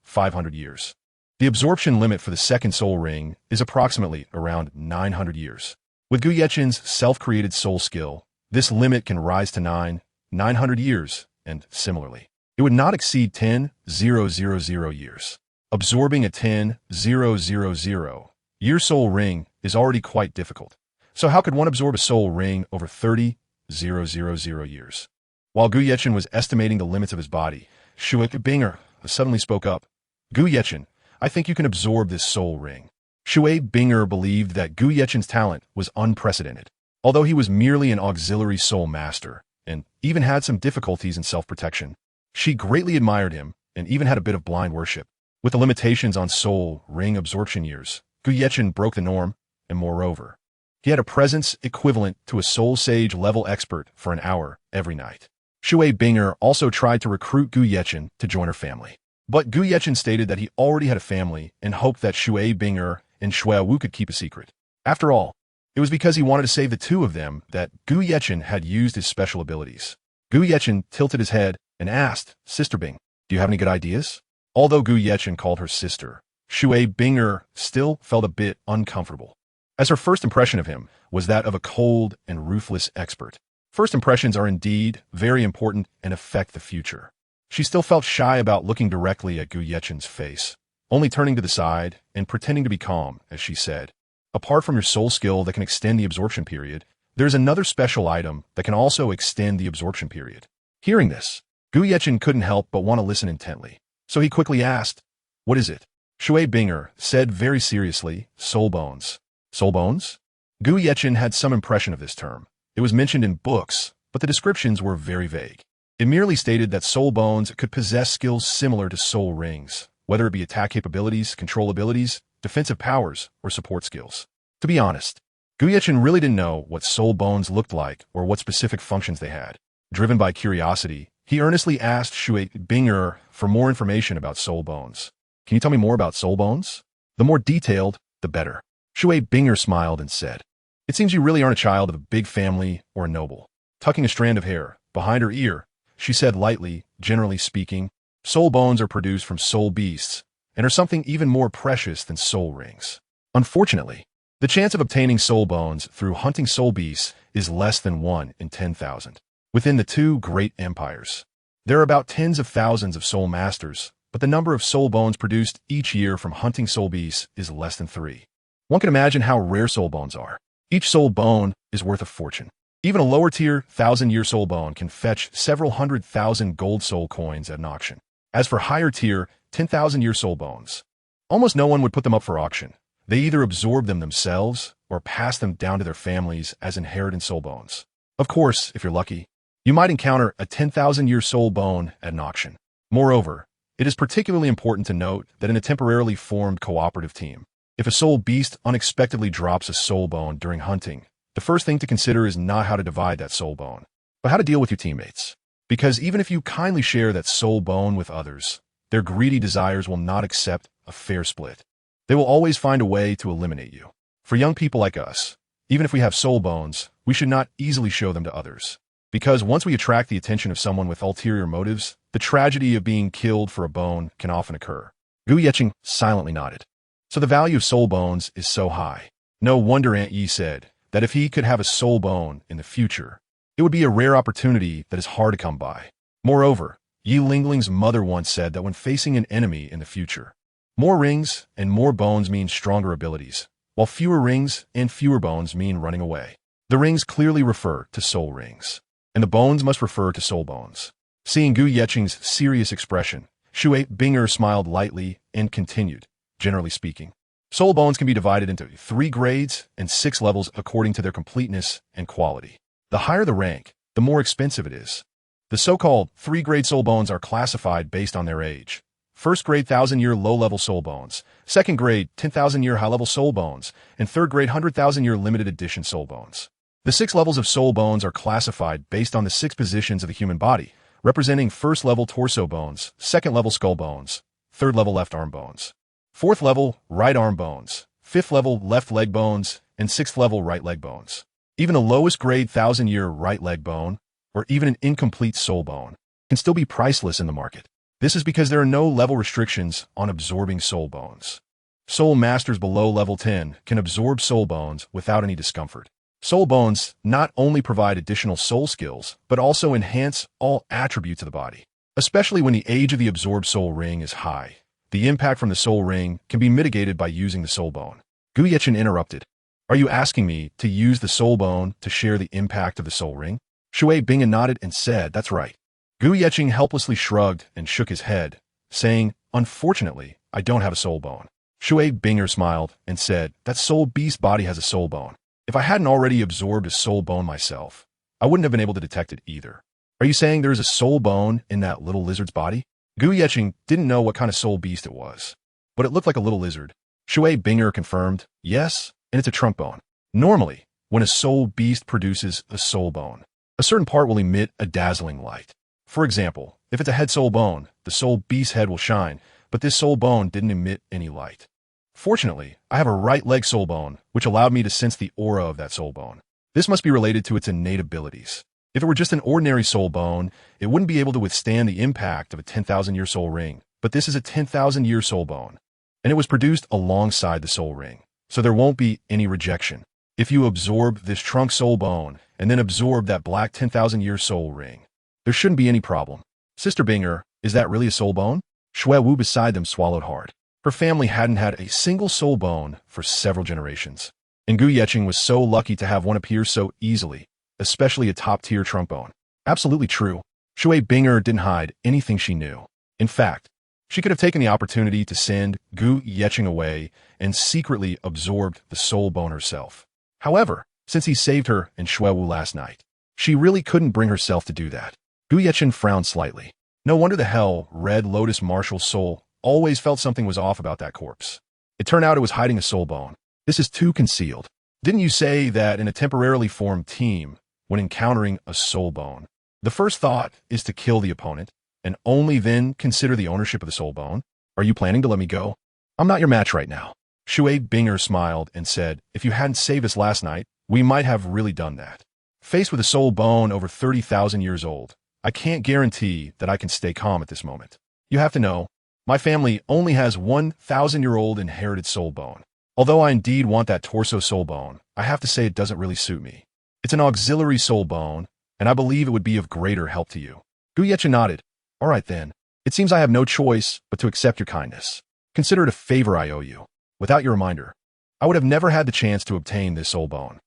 500 years. The absorption limit for the second soul ring is approximately around 900 years. With Gu Yechen's self-created soul skill, this limit can rise to 900 years, and similarly, it would not exceed 10,000 years. Absorbing a 10,000-year soul ring is already quite difficult, So how could one absorb a soul ring over 30,000 years? While Gu Yechen was estimating the limits of his body, Shui Binger suddenly spoke up. Gu Yechen, I think you can absorb this soul ring. Shui Binger believed that Gu Yechen's talent was unprecedented, although he was merely an auxiliary soul master, and even had some difficulties in self-protection. She greatly admired him, and even had a bit of blind worship. With the limitations on soul ring absorption years, Gu Yechen broke the norm, and moreover, he had a presence equivalent to a soul sage level expert for an hour every night. Shui Binger also tried to recruit Gu Yechen to join her family. But Gu Yechen stated that he already had a family and hoped that Shui Binger and Shui Wu could keep a secret. After all, it was because he wanted to save the two of them that Gu Yechen had used his special abilities. Gu Yechen tilted his head and asked, Sister Bing, do you have any good ideas? Although Gu Yechen called her sister, Shui Binger still felt a bit uncomfortable, as her first impression of him was that of a cold and ruthless expert. First impressions are indeed very important and affect the future. She still felt shy about looking directly at Gu Yechen's face, only turning to the side and pretending to be calm as she said, apart from your soul skill that can extend the absorption period, there's another special item that can also extend the absorption period. Hearing this, Gu Yechen couldn't help but want to listen intently, so he quickly asked, what is it? Shui Binger said very seriously, soul bones. Soul bones? Gu Yechen had some impression of this term. It was mentioned in books, but the descriptions were very vague. It merely stated that soul bones could possess skills similar to soul rings, whether it be attack capabilities, control abilities, defensive powers, or support skills. To be honest, Gu Yechen really didn't know what soul bones looked like or what specific functions they had. Driven by curiosity, he earnestly asked Shui Binger for more information about soul bones. Can you tell me more about soul bones? The more detailed, the better. Shui Binger smiled and said, it seems you really aren't a child of a big family or a noble. Tucking a strand of hair behind her ear, she said lightly, generally speaking, soul bones are produced from soul beasts and are something even more precious than soul rings. Unfortunately, the chance of obtaining soul bones through hunting soul beasts is less than 1 in 10,000. Within the two great empires, there are about tens of thousands of soul masters, but the number of soul bones produced each year from hunting soul beasts is less than 3. One can imagine how rare soul bones are. Each soul bone is worth a fortune. Even a lower-tier 1,000-year soul bone can fetch several 100,000 gold soul coins at an auction. As for higher-tier 10,000-year soul bones, almost no one would put them up for auction. They either absorb them themselves or pass them down to their families as inheritance soul bones. Of course, if you're lucky, you might encounter a 10,000-year soul bone at an auction. Moreover, it is particularly important to note that in a temporarily formed cooperative team, if a soul beast unexpectedly drops a soul bone during hunting, the first thing to consider is not how to divide that soul bone, but how to deal with your teammates. Because even if you kindly share that soul bone with others, their greedy desires will not accept a fair split. They will always find a way to eliminate you. For young people like us, even if we have soul bones, we should not easily show them to others. Because once we attract the attention of someone with ulterior motives, the tragedy of being killed for a bone can often occur. Gu Yechen silently nodded. So the value of soul bones is so high. No wonder Aunt Yi said that if he could have a soul bone in the future, it would be a rare opportunity that is hard to come by. Moreover, Yi Lingling's mother once said that when facing an enemy in the future, more rings and more bones mean stronger abilities, while fewer rings and fewer bones mean running away. The rings clearly refer to soul rings, and the bones must refer to soul bones. Seeing Gu Yechen's serious expression, Shui Binger smiled lightly and continued, generally speaking, soul bones can be divided into 3 grades and 6 levels according to their completeness and quality. The higher the rank, the more expensive it is. The so-called 3-grade soul bones are classified based on their age. First grade 1,000-year low-level soul bones, second grade 10,000-year high-level soul bones, and third grade 100,000-year limited edition soul bones. The 6 levels of soul bones are classified based on the 6 positions of the human body, representing first level torso bones, second level skull bones, third level left arm bones, fourth level right arm bones, fifth level left leg bones, and sixth level right leg bones. Even the lowest grade 1,000-year right leg bone, or even an incomplete soul bone, can still be priceless in the market. This is because there are no level restrictions on absorbing soul bones. Soul masters below level 10 can absorb soul bones without any discomfort. Soul bones not only provide additional soul skills, but also enhance all attributes of the body. Especially when the age of the absorbed soul ring is high, the impact from the soul ring can be mitigated by using the soul bone. Gu Yechen interrupted. Are you asking me to use the soul bone to share the impact of the soul ring? Shui Bing'e nodded and said, that's right. Gu Yeqing helplessly shrugged and shook his head, saying, unfortunately, I don't have a soul bone. Shui Bing'e smiled and said, that soul beast body has a soul bone. If I hadn't already absorbed a soul bone myself, I wouldn't have been able to detect it either. Are you saying there's a soul bone in that little lizard's body? Gu Yeqing didn't know what kind of soul beast it was, but it looked like a little lizard. Shui Bing'e confirmed, yes, and it's a trunk bone. Normally, when a soul beast produces a soul bone, a certain part will emit a dazzling light. For example, if it's a head soul bone, the soul beast's head will shine, but this soul bone didn't emit any light. Fortunately, I have a right leg soul bone, which allowed me to sense the aura of that soul bone. This must be related to its innate abilities. If it were just an ordinary soul bone, it wouldn't be able to withstand the impact of a 10,000-year soul ring, but this is a 10,000-year soul bone, and it was produced alongside the soul ring, so there won't be any rejection. If you absorb this trunk soul bone and then absorb that black 10,000-year soul ring, there shouldn't be any problem. Sister Bing'e, is that really a soul bone? Shui Wu beside them swallowed hard. Her family hadn't had a single soul bone for several generations, and Gu Yeqing was so lucky to have one appear so easily, especially a top-tier trunk bone. Absolutely true. Shui Bing'e didn't hide anything she knew. In fact, she could have taken the opportunity to send Gu Yeqing away and secretly absorbed the soul bone herself. However, since he saved her and Shui Wu last night, she really couldn't bring herself to do that. Gu Yeqing frowned slightly. No wonder the hell Red Lotus Marshal's soul always felt something was off about that corpse. It turned out it was hiding a soul bone. This is too concealed. Didn't you say that in a temporarily formed team, when encountering a soul bone, the first thought is to kill the opponent, and only then consider the ownership of the soul bone? Are you planning to let me go? I'm not your match right now. Shui Bing'e smiled and said, if you hadn't saved us last night, we might have really done that. Faced with a soul bone over 30,000 years old, I can't guarantee that I can stay calm at this moment. You have to know, my family only has 1,000-year-old inherited soul bone. Although I indeed want that torso soul bone, I have to say it doesn't really suit me. It's an auxiliary soul bone, and I believe it would be of greater help to you. Gu Yeqing nodded. All right then. It seems I have no choice but to accept your kindness. Consider it a favor I owe you. Without your reminder, I would have never had the chance to obtain this soul bone.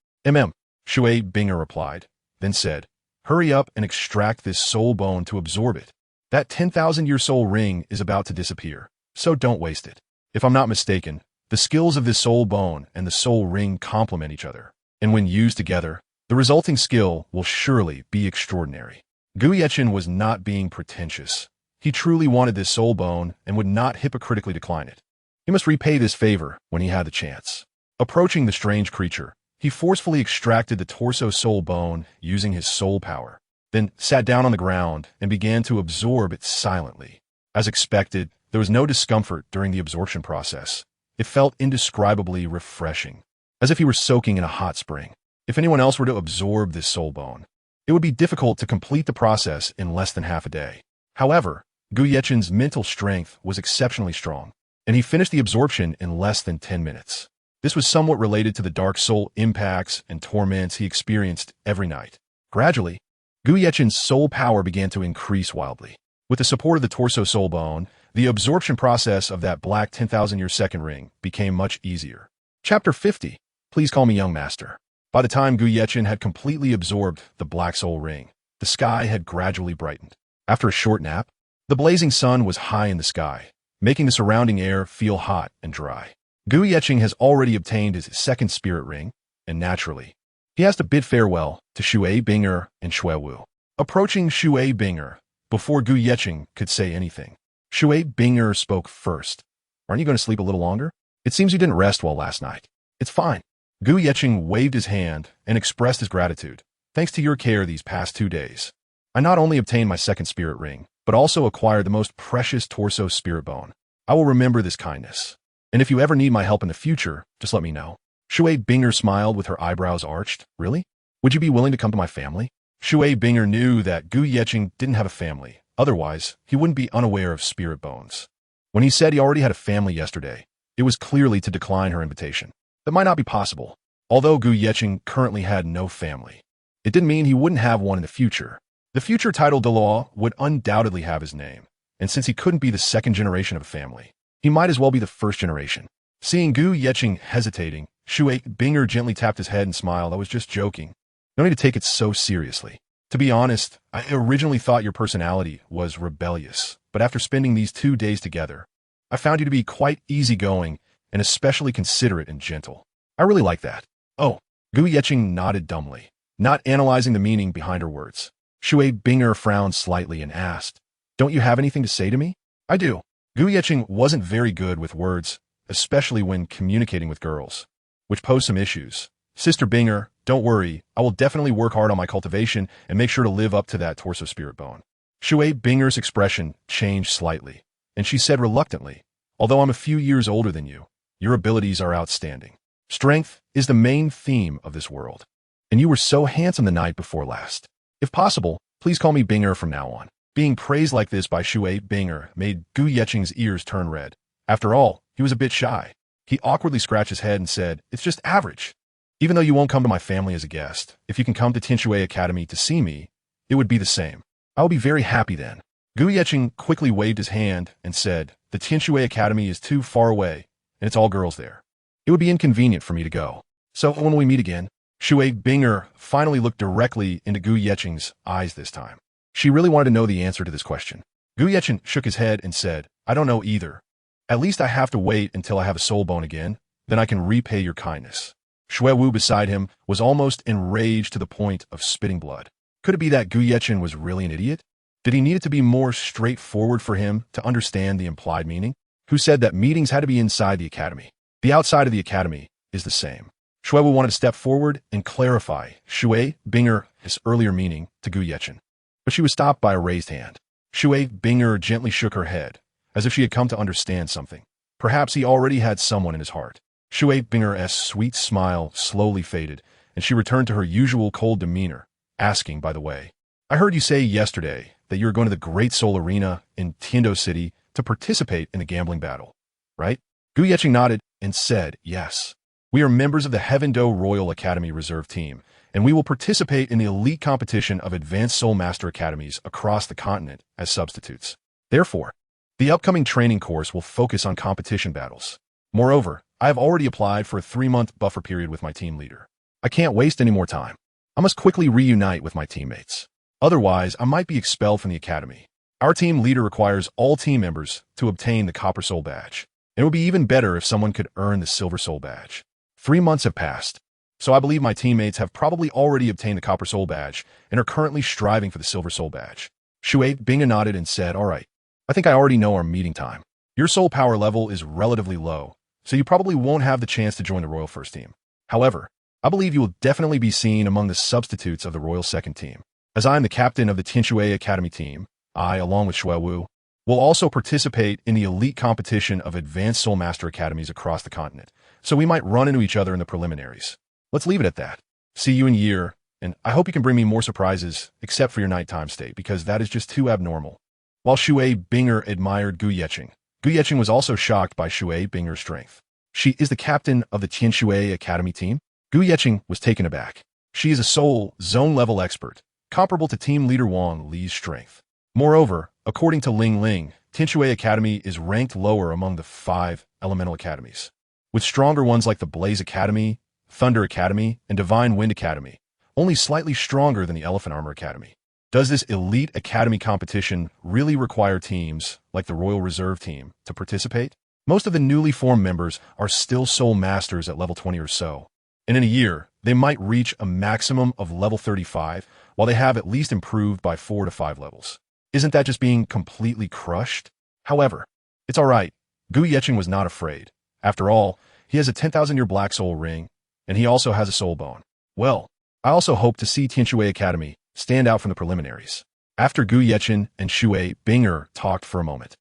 Shui Bing'e replied, then said, hurry up and extract this soul bone to absorb it. That 10,000-year soul ring is about to disappear, so don't waste it. If I'm not mistaken, the skills of this soul bone and the soul ring complement each other, and when used together, the resulting skill will surely be extraordinary. Gu Yeqing was not being pretentious. He truly wanted this soul bone and would not hypocritically decline it. He must repay this favor when he had the chance. Approaching the strange creature, he forcefully extracted the torso soul bone using his soul power, then sat down on the ground and began to absorb it silently. As expected, there was no discomfort during the absorption process. It felt indescribably refreshing, as if he were soaking in a hot spring. If anyone else were to absorb this soul bone, it would be difficult to complete the process in less than half a day. However, Gu Yeqing's mental strength was exceptionally strong, and he finished the absorption in less than 10 minutes. This was somewhat related to the dark soul impacts and torments he experienced every night. Gradually, Gu Yeqing's soul power began to increase wildly. With the support of the torso soul bone, the absorption process of that black 10,000-year second ring became much easier. Chapter 50. Please call me young master. By the time Gu Yeqing had completely absorbed the black soul ring, the sky had gradually brightened. After a short nap, the blazing sun was high in the sky, making the surrounding air feel hot and dry. Gu Yeqing has already obtained his second spirit ring, and naturally, he has to bid farewell to Shui Bing'e and Shui Wu. Approaching Shui Bing'e, before Gu Yeqing could say anything, Shui Bing'e spoke first. Aren't you going to sleep a little longer? It seems you didn't rest well last night. It's fine. Gu Yeqing waved his hand and expressed his gratitude. Thanks to your care these past 2 days, I not only obtained my second spirit ring, but also acquired the most precious torso spirit bone. I will remember this kindness. And if you ever need my help in the future, just let me know. Shui Bing'e smiled with her eyebrows arched. Really? Would you be willing to come to my family? Shui Bing'e knew that Gu Yeqing didn't have a family. Otherwise, he wouldn't be unaware of spirit bones. When he said he already had a family yesterday, it was clearly to decline her invitation. That might not be possible. Although Gu Yeqing currently had no family, it didn't mean he wouldn't have one in the future. The future title Douluo would undoubtedly have his name, and since he couldn't be the second generation of a family, he might as well be the first generation. Seeing Gu Yeqing hesitating, Shui Binger gently tapped his head and smiled. I was just joking. No need to take it so seriously. To be honest, I originally thought your personality was rebellious, but after spending these 2 days together, I found you to be quite easygoing and especially considerate and gentle. I really like that. Oh, Gu Yeching nodded dumbly, not analyzing the meaning behind her words. Shui Binger frowned slightly and asked, "Don't you have anything to say to me?" "I do." Gu Yeching wasn't very good with words, especially when communicating with girls, which posed some issues. "Sister Binger, don't worry, I will definitely work hard on my cultivation and make sure to live up to that torso spirit bone." Shui Binger's expression changed slightly, and she said reluctantly, "Although I'm a few years older than you, your abilities are outstanding. Strength is the main theme of this world, and you were so handsome the night before last. If possible, please call me Binger from now on." Being praised like this by Shui Binger made Gu Yeching's ears turn red. After all, he was a bit shy. He awkwardly scratched his head and said, "It's just average. Even though you won't come to my family as a guest, if you can come to Tinshui Academy to see me, it would be the same. I will be very happy then." Gu Yeching quickly waved his hand and said, "The Tinshui Academy is too far away, and it's all girls there. It would be inconvenient for me to go. So when we meet again?" Shui Binger finally looked directly into Gu Yeching's eyes this time. She really wanted to know the answer to this question. Gu Yeching shook his head and said, "I don't know either. At least I have to wait until I have a soul bone again, then I can repay your kindness." Shui Wu beside him was almost enraged to the point of spitting blood. Could it be that Gu Yeching was really an idiot? Did he need it to be more straightforward for him to understand the implied meaning? Who said that meetings had to be inside the academy? The outside of the academy is the same. Shui Wu wanted to step forward and clarify Shui Binger's earlier meaning to Gu Yeching, but she was stopped by a raised hand. Shui Binger gently shook her head, as if she had come to understand something. Perhaps he already had someone in his heart. Shui Binger's sweet smile slowly faded, and she returned to her usual cold demeanor, asking, "By the way, I heard you say yesterday that you were going to the Great Soul Arena in Tindo City to participate in the gambling battle, right?" Gu Yeching nodded and said, "Yes. We are members of the Heaven Do Royal Academy Reserve Team, and we will participate in the elite competition of Advanced Soul Master Academies across the continent as substitutes. Therefore, the upcoming training course will focus on competition battles. Moreover, I have already applied for a 3-month buffer period with my team leader. I can't waste any more time. I must quickly reunite with my teammates. Otherwise, I might be expelled from the academy. Our team leader requires all team members to obtain the Copper Soul Badge. It would be even better if someone could earn the Silver Soul Badge. 3 months have passed, so I believe my teammates have probably already obtained the Copper Soul Badge and are currently striving for the Silver Soul Badge." Shui Binger nodded and said, "All right. I think I already know our meeting time. Your soul power level is relatively low, so you probably won't have the chance to join the Royal First Team. However, I believe you will definitely be seen among the substitutes of the Royal Second Team. As I am the captain of the Tinshui Academy team, I, along with Shui Wu, will also participate in the elite competition of Advanced Soul Master Academies across the continent, so we might run into each other in the preliminaries. Let's leave it at that. See you in a year, and I hope you can bring me more surprises except for your nighttime state, because that is just too abnormal." While Shui Binger admired Gu Yeching was also shocked by Shui Binger's strength. She is the captain of the Tinshui Academy team? Gu Yeching was taken aback. She is a soul zone-level expert, comparable to Team Leader Wang Li's strength. Moreover, according to Ling Ling, Tinshui Academy is ranked lower among the 5 elemental academies, with stronger ones like the Blaze Academy, Thunder Academy, and Divine Wind Academy, only slightly stronger than the Elephant Armor Academy. Does this elite academy competition really require teams like the Royal Reserve Team to participate? Most of the newly formed members are still soul masters at level 20 or so, and in a year, they might reach a maximum of level 35, while they have at least improved by 4 to 5 levels. Isn't that just being completely crushed? However, it's all right. Gu Yeching was not afraid. After all, he has a 10,000-year Black Soul Ring, and he also has a soul bone. Well, I also hope to see Tinshui Academy stand out from the preliminaries. After Gu Yeching and Shui Binger talked for a moment,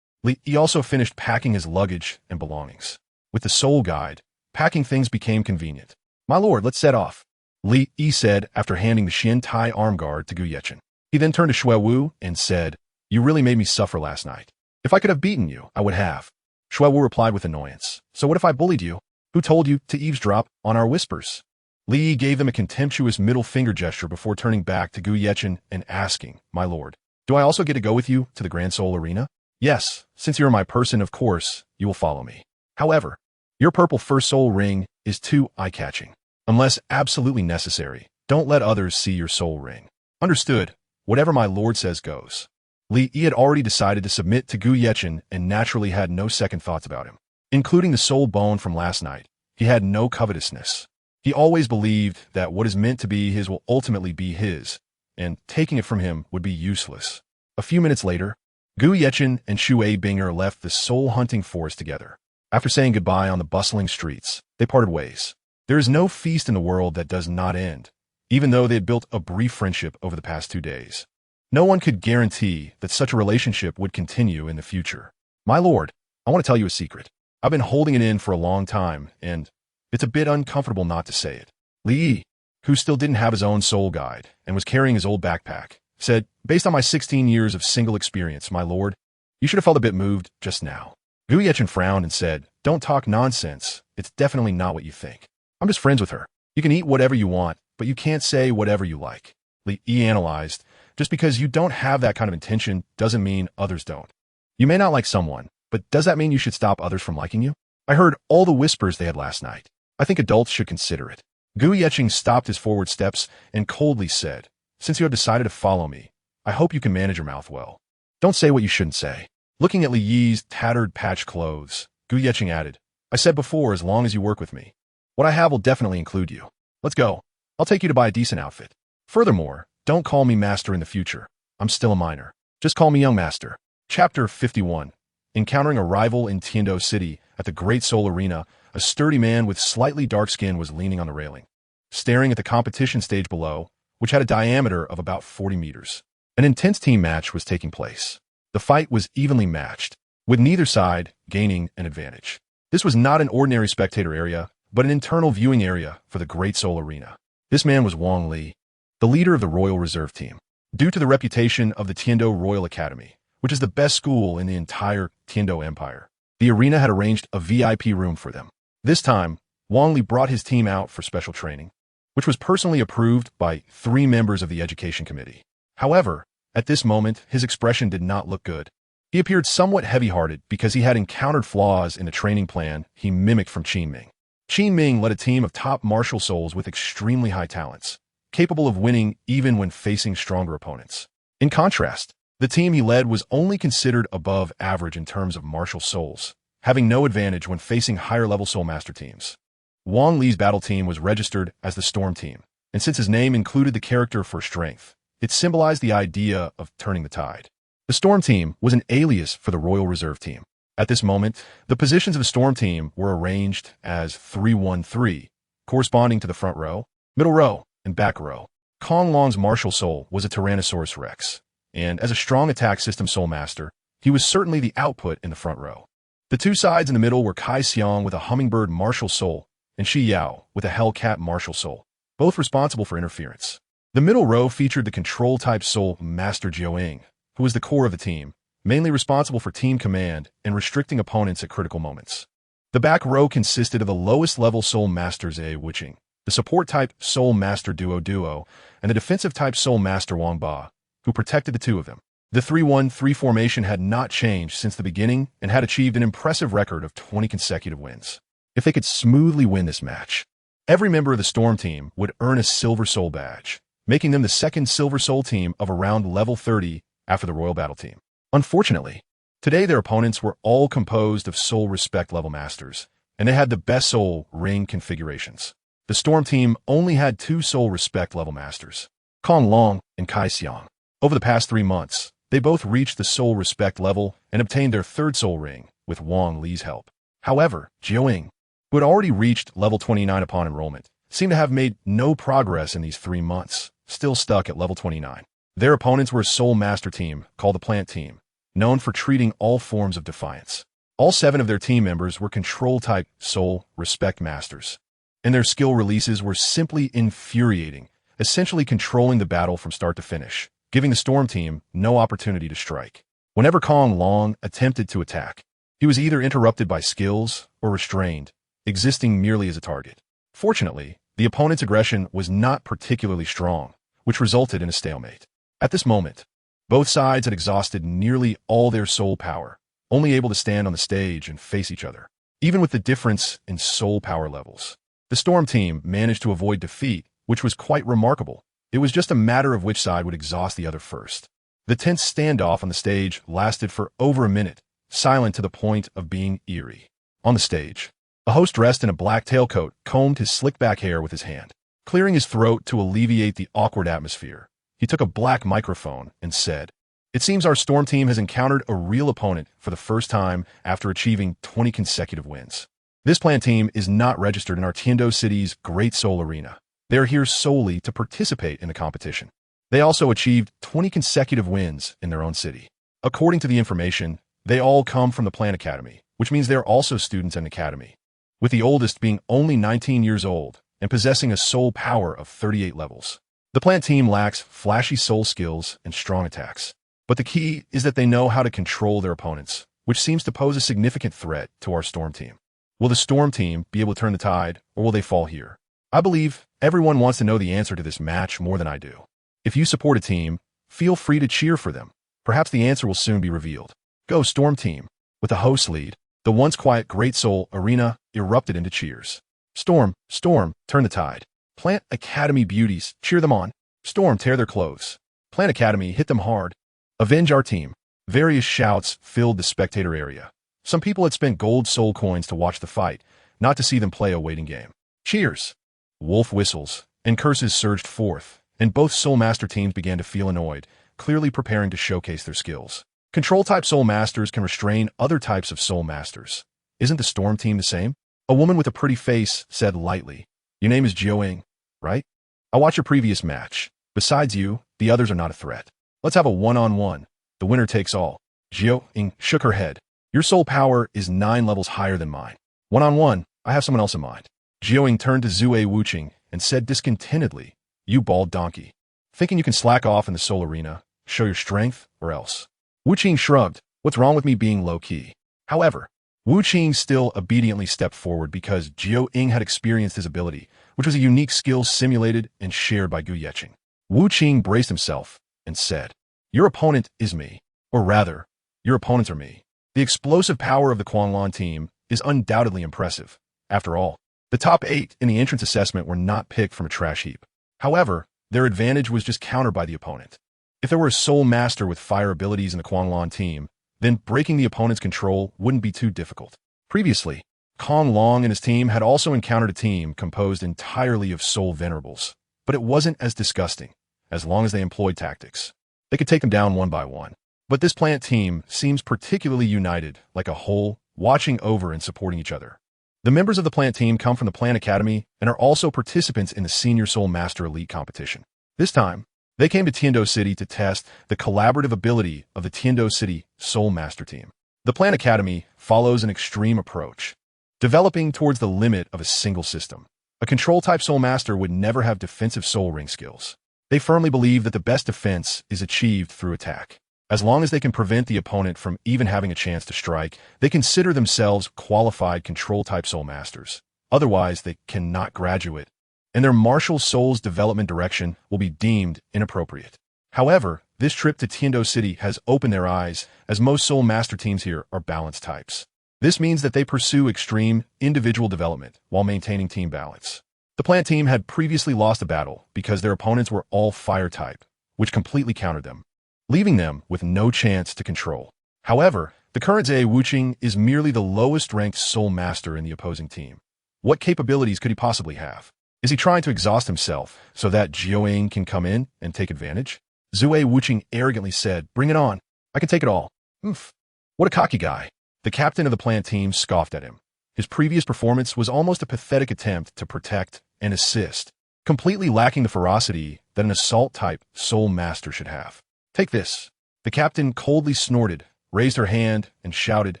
he also finished packing his luggage and belongings. With the soul guide, packing things became convenient. "My lord, let's set off," Li Yi said after handing the Shin Tai arm guard to Gu Yeching. He then turned to Shui Wu and said, "You really made me suffer last night. If I could have beaten you, I would have." Shui Wu replied with annoyance, "So what if I bullied you? Who told you to eavesdrop on our whispers?" Li Yi gave them a contemptuous middle finger gesture before turning back to Gu Yeching and asking, "My lord, do I also get to go with you to the Grand Soul Arena?" "Yes, since you're my person, of course, you will follow me. However, Your purple first soul ring is too eye-catching. Unless absolutely necessary, don't let others see your soul ring. Understood. Whatever my lord says goes. Li Yi had already decided to submit to Gu Yechen and naturally had no second thoughts about him. Including the soul bone from last night, he had no covetousness. He always believed that what is meant to be his will ultimately be his, and taking it from him would be useless. A few minutes later, Gu Yechen and Shui Binger left the soul-hunting forest together. After saying goodbye on the bustling streets, they parted ways. There is no feast in the world that does not end, even though they had built a brief friendship over the past 2 days. No one could guarantee that such a relationship would continue in the future. My lord, I want to tell you a secret. I've been holding it in for a long time, and it's a bit uncomfortable not to say it. Li Yi, who still didn't have his own soul guide and was carrying his old backpack, said, based on my 16 years of single experience, my lord, you should have felt a bit moved just now. Gu Yechen frowned and said, don't talk nonsense. It's definitely not what you think. I'm just friends with her. You can eat whatever you want, but you can't say whatever you like. Li Yi analyzed, just because you don't have that kind of intention doesn't mean others don't. You may not like someone, but does that mean you should stop others from liking you? I heard all the whispers they had last night. I think adults should consider it. Gu Yechen stopped his forward steps and coldly said, since you have decided to follow me, I hope you can manage your mouth well. Don't say what you shouldn't say. Looking at Li Yi's tattered patched clothes, Gu Yechen added, I said before, as long as you work with me. What I have will definitely include you. Let's go. I'll take you to buy a decent outfit. Furthermore, don't call me master in the future. I'm still a minor. Just call me young master. Chapter 51. Encountering a rival in Tiando City at the Great Soul Arena, a sturdy man with slightly dark skin was leaning on the railing, staring at the competition stage below, which had a diameter of about 40 meters. An intense team match was taking place. The fight was evenly matched, with neither side gaining an advantage. This was not an ordinary spectator area, but an internal viewing area for the Great Soul Arena. This man was Wang Li, the leader of the Royal Reserve Team. Due to the reputation of the Tiando Royal Academy, which is the best school in the entire Tiando Empire, the arena had arranged a VIP room for them. This time, Wang Li brought his team out for special training, which was personally approved by 3 members of the Education Committee. However, at this moment, his expression did not look good. He appeared somewhat heavy-hearted because he had encountered flaws in the training plan he mimicked from Qin Ming. Qin Ming led a team of top martial souls with extremely high talents, capable of winning even when facing stronger opponents. In contrast, the team he led was only considered above average in terms of martial souls, having no advantage when facing higher-level soul master teams. Wang Li's battle team was registered as the Storm Team, and since his name included the character for strength, it symbolized the idea of turning the tide. The Storm Team was an alias for the Royal Reserve Team. At this moment, the positions of the Storm Team were arranged as 3-1-3, corresponding to the front row, middle row, and back row. Kong Long's martial soul was a Tyrannosaurus Rex, and as a strong attack system soul master, he was certainly the output in the front row. The 2 sides in the middle were Kai Xiang with a hummingbird martial soul and Shi Yao with a hellcat martial soul, both responsible for interference. The middle row featured the control-type soul Master Jiaoying, who was the core of the team, mainly responsible for team command and restricting opponents at critical moments. The back row consisted of the lowest-level soul Master Zhe Wuqing, the support-type soul Master Duo, and the defensive-type soul Master Wang Ba, who protected the 2 of them. The 3-1-3 formation had not changed since the beginning and had achieved an impressive record of 20 consecutive wins. If they could smoothly win this match, every member of the Storm Team would earn a Silver Soul badge, making them the second Silver Soul team of around level 30 after the Royal Battle Team. Unfortunately, today their opponents were all composed of Soul Respect level masters, and they had the best Soul ring configurations. The Storm Team only had 2 Soul Respect level masters, Kong Long and Kai Xiang. Over the past 3 months, they both reached the Soul Respect level and obtained their 3rd Soul ring with Wang Li's help. However, Jiaoying, who had already reached level 29 upon enrollment, seemed to have made no progress in these 3 months, still stuck at level 29. Their opponents were a Soul Master team called the Plant Team, known for treating all forms of defiance. All 7 of their team members were control-type Soul Respect Masters, and their skill releases were simply infuriating, essentially controlling the battle from start to finish, giving the Storm Team no opportunity to strike. Whenever Kong Long attempted to attack, he was either interrupted by skills or restrained, existing merely as a target. Fortunately, the opponent's aggression was not particularly strong, which resulted in a stalemate. At this moment, both sides had exhausted nearly all their soul power, only able to stand on the stage and face each other. even with the difference in soul power levels. The Storm team managed to avoid defeat, which was quite remarkable. It was just a matter of which side would exhaust the other first. The tense standoff on the stage lasted for over a minute, silent to the point of being eerie. On the stage, a host dressed in a black tailcoat combed his slick-back hair with his hand. Clearing his throat to alleviate the awkward atmosphere, he took a black microphone and said, "It seems our Storm team has encountered a real opponent for the first time after achieving 20 consecutive wins. This plant team is not registered in our Tiendo City's Great Seoul Arena. They are here solely to participate in the competition. They also achieved 20 consecutive wins in their own city. According to the information, they all come from the Plant Academy, which means they are also students in the academy, with the oldest being only 19 years old and possessing a soul power of 38 levels. The plant team lacks flashy soul skills and strong attacks, but the key is that they know how to control their opponents, which seems to pose a significant threat to our Storm team. Will the Storm team be able to turn the tide, or will they fall here? I believe everyone wants to know the answer to this match more than I do. If you support a team, feel free to cheer for them. Perhaps the answer will soon be revealed. Go Storm team!" With the host lead, the once quiet Great Seoul Arena erupted into cheers. "Storm, Storm, turn the tide. Plant Academy beauties, cheer them on. Storm, tear their clothes. Plant Academy, hit them hard. Avenge our team." Various shouts filled the spectator area. Some people had spent gold soul coins to watch the fight, not to see them play a waiting game. Cheers! Wolf whistles and curses surged forth, and both Soul Master teams began to feel annoyed, clearly preparing to showcase their skills. Control-type Soul Masters can restrain other types of Soul Masters. Isn't the Storm team the same? A woman with a pretty face said lightly, "Your name is Jioing, right? I watched your previous match. Besides you, the others are not a threat. Let's have a one-on-one. The winner takes all." Jioing shook her head. "Your soul power is 9 levels higher than mine. One-on-one, I have someone else in mind." Jioing turned to Zue Wuqing and said discontentedly, "You bald donkey. Thinking you can slack off in the Soul Arena, show your strength, or else?" Wuqing shrugged. "What's wrong with me being low-key?" However, Wuqing still obediently stepped forward because Jioing had experienced his ability, which was a unique skill simulated and shared by Gu Yeqing. Wuqing braced himself and said, "Your opponent is me. Or rather, your opponents are me." The explosive power of the Quanlan team is undoubtedly impressive. After all, the top 8 in the entrance assessment were not picked from a trash heap. However, their advantage was just countered by the opponent. If there were a Soul Master with fire abilities in the Quanlan team, then breaking the opponent's control wouldn't be too difficult. Previously, Kong Long and his team had also encountered a team composed entirely of Soul Venerables, but it wasn't as disgusting, as long as they employed tactics. They could take them down one by one. But this plant team seems particularly united, like a whole, watching over and supporting each other. The members of the plant team come from the Plant Academy and are also participants in the Senior Soul Master Elite competition. This time, they came to Tiendo City to test the collaborative ability of the Tiendo City Soul Master team. The Plant Academy follows an extreme approach, developing towards the limit of a single system. A control-type Soul Master would never have defensive Soul Ring skills. They firmly believe that the best defense is achieved through attack. As long as they can prevent the opponent from even having a chance to strike, they consider themselves qualified control-type Soul Masters. Otherwise, they cannot graduate, and their martial soul's development direction will be deemed inappropriate. However, this trip to Tiendo City has opened their eyes, as most Soul Master teams here are balanced types. This means that they pursue extreme individual development while maintaining team balance. The plant team had previously lost a battle because their opponents were all fire type, which completely countered them, leaving them with no chance to control. However, the current Zue Wuqing is merely the lowest-ranked Soul Master in the opposing team. What capabilities could he possibly have? Is he trying to exhaust himself so that Jioing can come in and take advantage? Zue Wuqing arrogantly said, "Bring it on. I can take it all." Oof. What a cocky guy. The captain of the plant team scoffed at him. His previous performance was almost a pathetic attempt to protect and assist, completely lacking the ferocity that an assault-type Soul Master should have. "Take this." The captain coldly snorted, raised her hand, and shouted,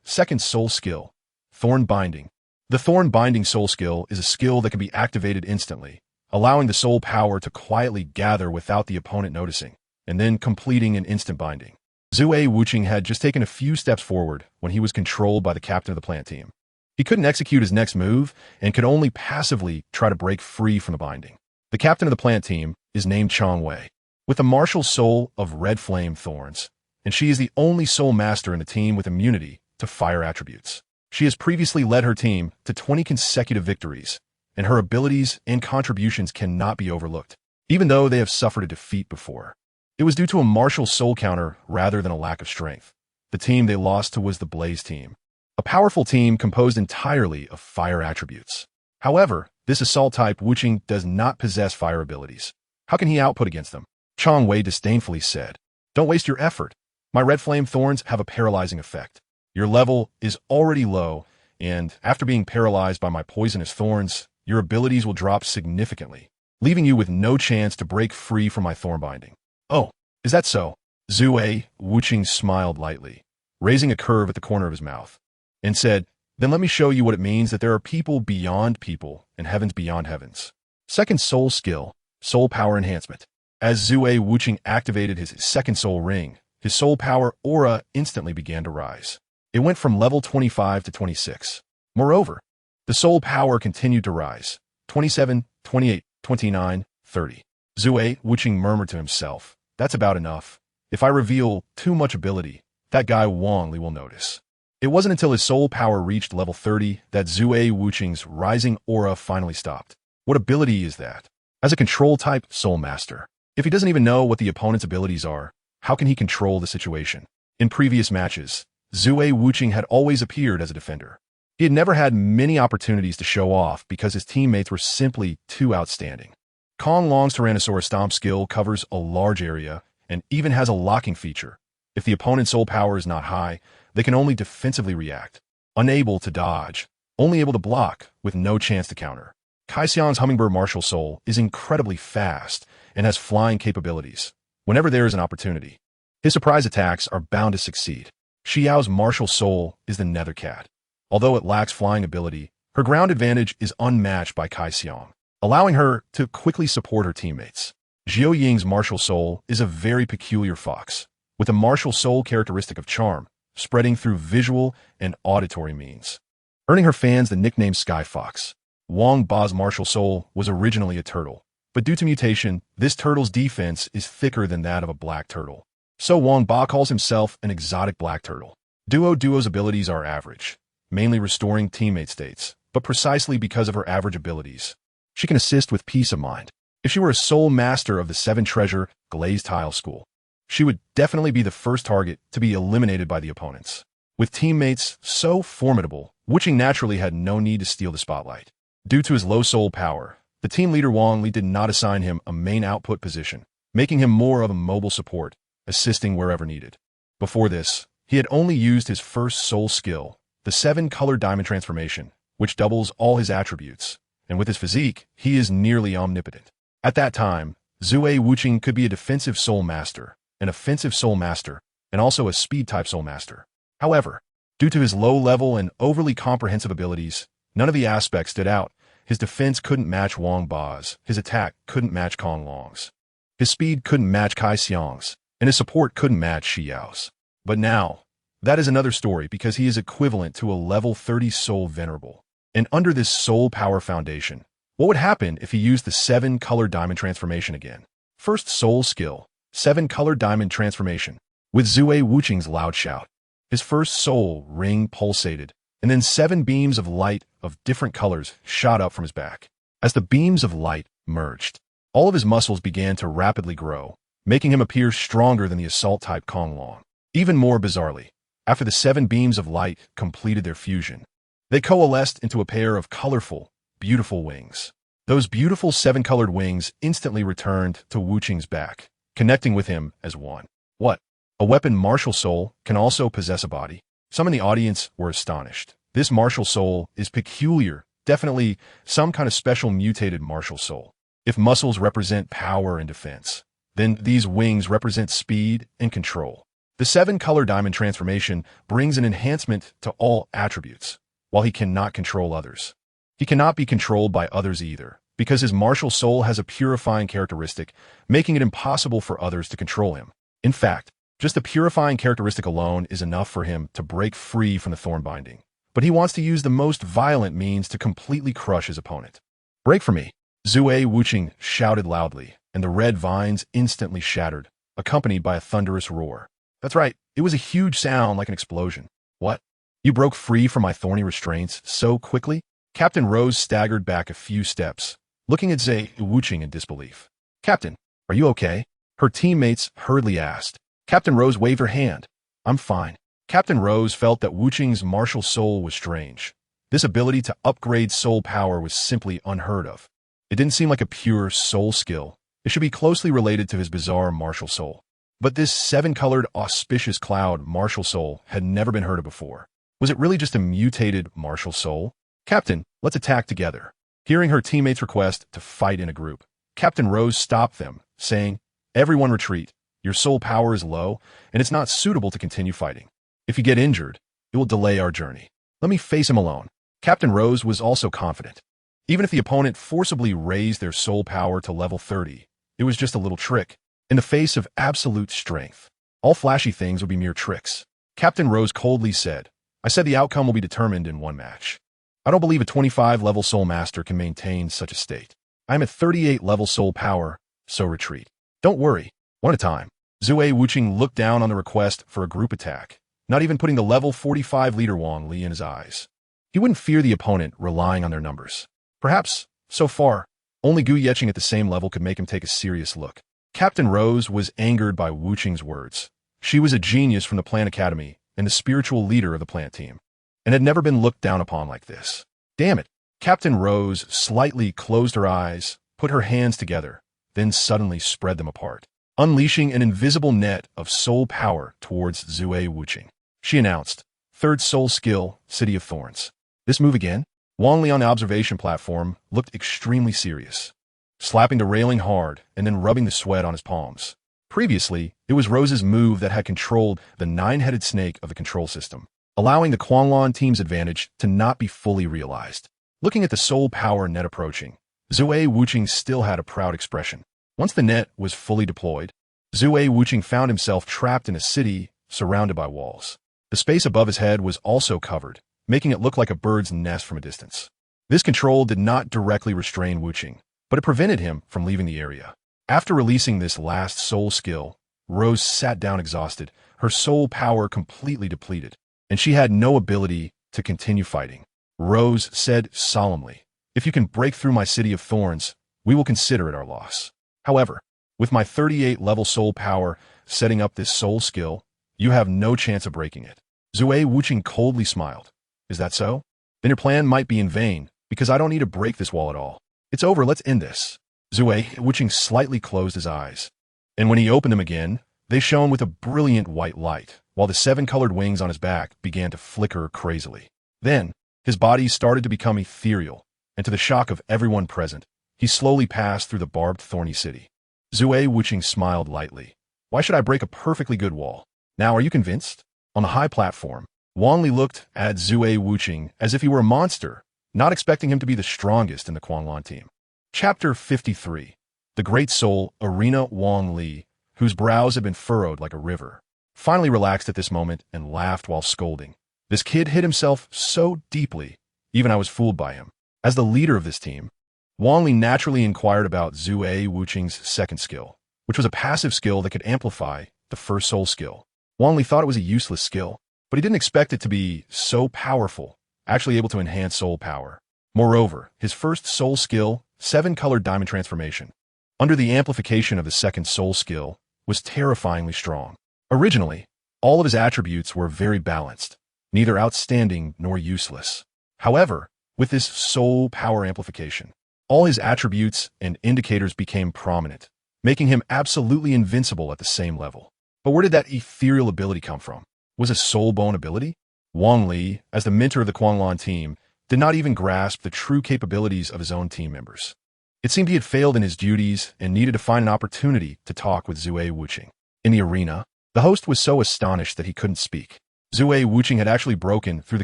"Second soul skill, Thorn Binding." The Thorn Binding soul skill is a skill that can be activated instantly, allowing the soul power to quietly gather without the opponent noticing, and then completing an instant binding. Zue Wuqing had just taken a few steps forward when he was controlled by the captain of the plant team. He couldn't execute his next move and could only passively try to break free from the binding. The captain of the plant team is named Chong Wei, with a martial soul of red flame thorns, and she is the only Soul Master in the team with immunity to fire attributes. She has previously led her team to 20 consecutive victories, and her abilities and contributions cannot be overlooked, even though they have suffered a defeat before. It was due to a martial soul counter rather than a lack of strength. The team they lost to was the Blaze team, a powerful team composed entirely of fire attributes. However, this assault type Wuqing does not possess fire abilities. How can he output against them? Chang Wei disdainfully said, "Don't waste your effort. My red flame thorns have a paralyzing effect. Your level is already low, and after being paralyzed by my poisonous thorns, your abilities will drop significantly, leaving you with no chance to break free from my thorn binding." "Oh, is that so?" Zue Wuqing smiled lightly, raising a curve at the corner of his mouth, and said, "Then let me show you what it means that there are people beyond people and heavens beyond heavens." Second soul skill, soul power enhancement. As Zue Wuqing activated his second soul ring, his soul power aura instantly began to rise. It went from level 25 to 26. Moreover, the soul power continued to rise. 27, 28, 29, 30. Zue Wuqing murmured to himself, "That's about enough. If I reveal too much ability, that guy Wang Li will notice." It wasn't until his soul power reached level 30 that Zue Wuqing's rising aura finally stopped. What ability is that? As a control-type soul master, if he doesn't even know what the opponent's abilities are, how can he control the situation? In previous matches, Zue Wuqing had always appeared as a defender. He had never had many opportunities to show off because his teammates were simply too outstanding. Kong Long's Tyrannosaurus Stomp skill covers a large area and even has a locking feature. If the opponent's soul power is not high, they can only defensively react, unable to dodge, only able to block, with no chance to counter. Kai Xiang's Hummingbird Martial Soul is incredibly fast and has flying capabilities. Whenever there is an opportunity, his surprise attacks are bound to succeed. Xiao's Martial Soul is the Nether Cat. Although it lacks flying ability, her ground advantage is unmatched by Kai Xiang, allowing her to quickly support her teammates. Zhou Ying's Martial Soul is a very peculiar fox, with a martial soul characteristic of charm, spreading through visual and auditory means, earning her fans the nickname Sky Fox. Wang Ba's Martial Soul was originally a turtle, but due to mutation, this turtle's defense is thicker than that of a black turtle. So Wang Ba calls himself an exotic black turtle. Duo's abilities are average, mainly restoring teammate states, but precisely because of her average abilities, she can assist with peace of mind. If she were a soul master of the 7 treasure glazed tile school, she would definitely be the first target to be eliminated by the opponents. With teammates so formidable, Wuqing naturally had no need to steal the spotlight. Due to his low soul power, the team leader Wang Li did not assign him a main output position, making him more of a mobile support, assisting wherever needed. Before this, he had only used his first soul skill, the 7-color diamond transformation, which doubles all his attributes, and with his physique, he is nearly omnipotent. At that time, Zue Wuqing could be a defensive soul master, an offensive soul master, and also a speed-type soul master. However, due to his low level and overly comprehensive abilities, none of the aspects stood out. His defense couldn't match Wang Ba's, his attack couldn't match Kong Long's, his speed couldn't match Kai Xiang's, and his support couldn't match Xiao's. But now, that is another story because he is equivalent to a level 30 soul venerable. And under this soul power foundation, what would happen if he used the 7-color diamond transformation again? First soul skill, 7-color diamond transformation. With Zue Wuqing's loud shout, his first soul ring pulsated, and then 7 beams of light of different colors shot up from his back. As the beams of light merged, all of his muscles began to rapidly grow, making him appear stronger than the assault-type Kong Long. Even more bizarrely, after the 7 beams of light completed their fusion, they coalesced into a pair of colorful, beautiful wings. Those beautiful 7-colored wings instantly returned to Wuqing's back, connecting with him as one. What? A weapon martial soul can also possess a body? Some in the audience were astonished. This martial soul is peculiar, definitely some kind of special mutated martial soul. If muscles represent power and defense, then these wings represent speed and control. The 7-color diamond transformation brings an enhancement to all attributes, while he cannot control others. He cannot be controlled by others either, because his martial soul has a purifying characteristic, making it impossible for others to control him. In fact, just the purifying characteristic alone is enough for him to break free from the thorn binding. But he wants to use the most violent means to completely crush his opponent. "Break for me!" Zue Wuqing shouted loudly, and the red vines instantly shattered, accompanied by a thunderous roar. That's right, it was a huge sound like an explosion. What? You broke free from my thorny restraints so quickly? Captain Rose staggered back a few steps, looking at Zui Wuching in disbelief. Captain, are you okay? Her teammates hurriedly asked. Captain Rose waved her hand. I'm fine. Captain Rose felt that Wuching's martial soul was strange. This ability to upgrade soul power was simply unheard of. It didn't seem like a pure soul skill. It should be closely related to his bizarre martial soul. But this seven-colored auspicious cloud martial soul had never been heard of before. Was it really just a mutated martial soul? Captain, let's attack together. Hearing her teammates' request to fight in a group, Captain Rose stopped them, saying, Everyone retreat. Your soul power is low, and it's not suitable to continue fighting. If you get injured, it will delay our journey. Let me face him alone. Captain Rose was also confident. Even if the opponent forcibly raised their soul power to level 30, it was just a little trick. In the face of absolute strength, all flashy things would be mere tricks. Captain Rose coldly said, I said the outcome will be determined in one match. I don't believe a 25-level soul master can maintain such a state. I am at 38-level soul power, so retreat. Don't worry, one at a time. Zui Wuching looked down on the request for a group attack, not even putting the level 45 leader Wang Li in his eyes. He wouldn't fear the opponent relying on their numbers. Perhaps, so far, only Gu Yeqing at the same level could make him take a serious look. Captain Rose was angered by Wuching's words. She was a genius from the Plant Academy and the spiritual leader of the plant team, and had never been looked down upon like this. Damn it! Captain Rose slightly closed her eyes, put her hands together, then suddenly spread them apart, unleashing an invisible net of soul power towards Zui Wuching. She announced, Third soul skill, City of Thorns. This move again? Wang Li on the observation platform looked extremely serious, slapping the railing hard and then rubbing the sweat on his palms. Previously, it was Rose's move that had controlled the nine-headed snake of the control system, allowing the Quanlan team's advantage to not be fully realized. Looking at the soul power net approaching, Zui Wuching still had a proud expression. Once the net was fully deployed, Zui Wuching found himself trapped in a city surrounded by walls. The space above his head was also covered, making it look like a bird's nest from a distance. This control did not directly restrain Wuching, but it prevented him from leaving the area. After releasing this last soul skill, Rose sat down exhausted, her soul power completely depleted, and she had no ability to continue fighting. Rose said solemnly, If you can break through my City of Thorns, we will consider it our loss. However, with my 38-level soul power setting up this soul skill, you have no chance of breaking it. Zui Wuching coldly smiled. Is that so? Then your plan might be in vain, because I don't need to break this wall at all. It's over, let's end this. Zui Wuching slightly closed his eyes, and when he opened them again, they shone with a brilliant white light, while the seven-colored wings on his back began to flicker crazily. Then, his body started to become ethereal, and to the shock of everyone present, he slowly passed through the barbed thorny city. Zui Wuching smiled lightly. Why should I break a perfectly good wall? Now, are you convinced? On the high platform, Wang Li looked at Zui Wuching as if he were a monster, not expecting him to be the strongest in the Quanlan team. Chapter 53. The Great Soul Arena. Wang Li, whose brows had been furrowed like a river, finally relaxed at this moment and laughed while scolding. This kid hid himself so deeply, even I was fooled by him. As the leader of this team, Wang Li naturally inquired about Zui Wuching's second skill, which was a passive skill that could amplify the first soul skill. Wang Li thought it was a useless skill, but he didn't expect it to be so powerful, actually able to enhance soul power. Moreover, his first soul skill, seven-colored diamond transformation, under the amplification of the second soul skill, was terrifyingly strong. Originally, all of his attributes were very balanced, neither outstanding nor useless. However, with this soul power amplification, all his attributes and indicators became prominent, making him absolutely invincible at the same level. But where did that ethereal ability come from? Was it soul bone ability? Wang Li, as the mentor of the Quanlan team, did not even grasp the true capabilities of his own team members. It seemed he had failed in his duties and needed to find an opportunity to talk with Zui Wuching. In the arena, the host was so astonished that he couldn't speak. Zui Wuching had actually broken through the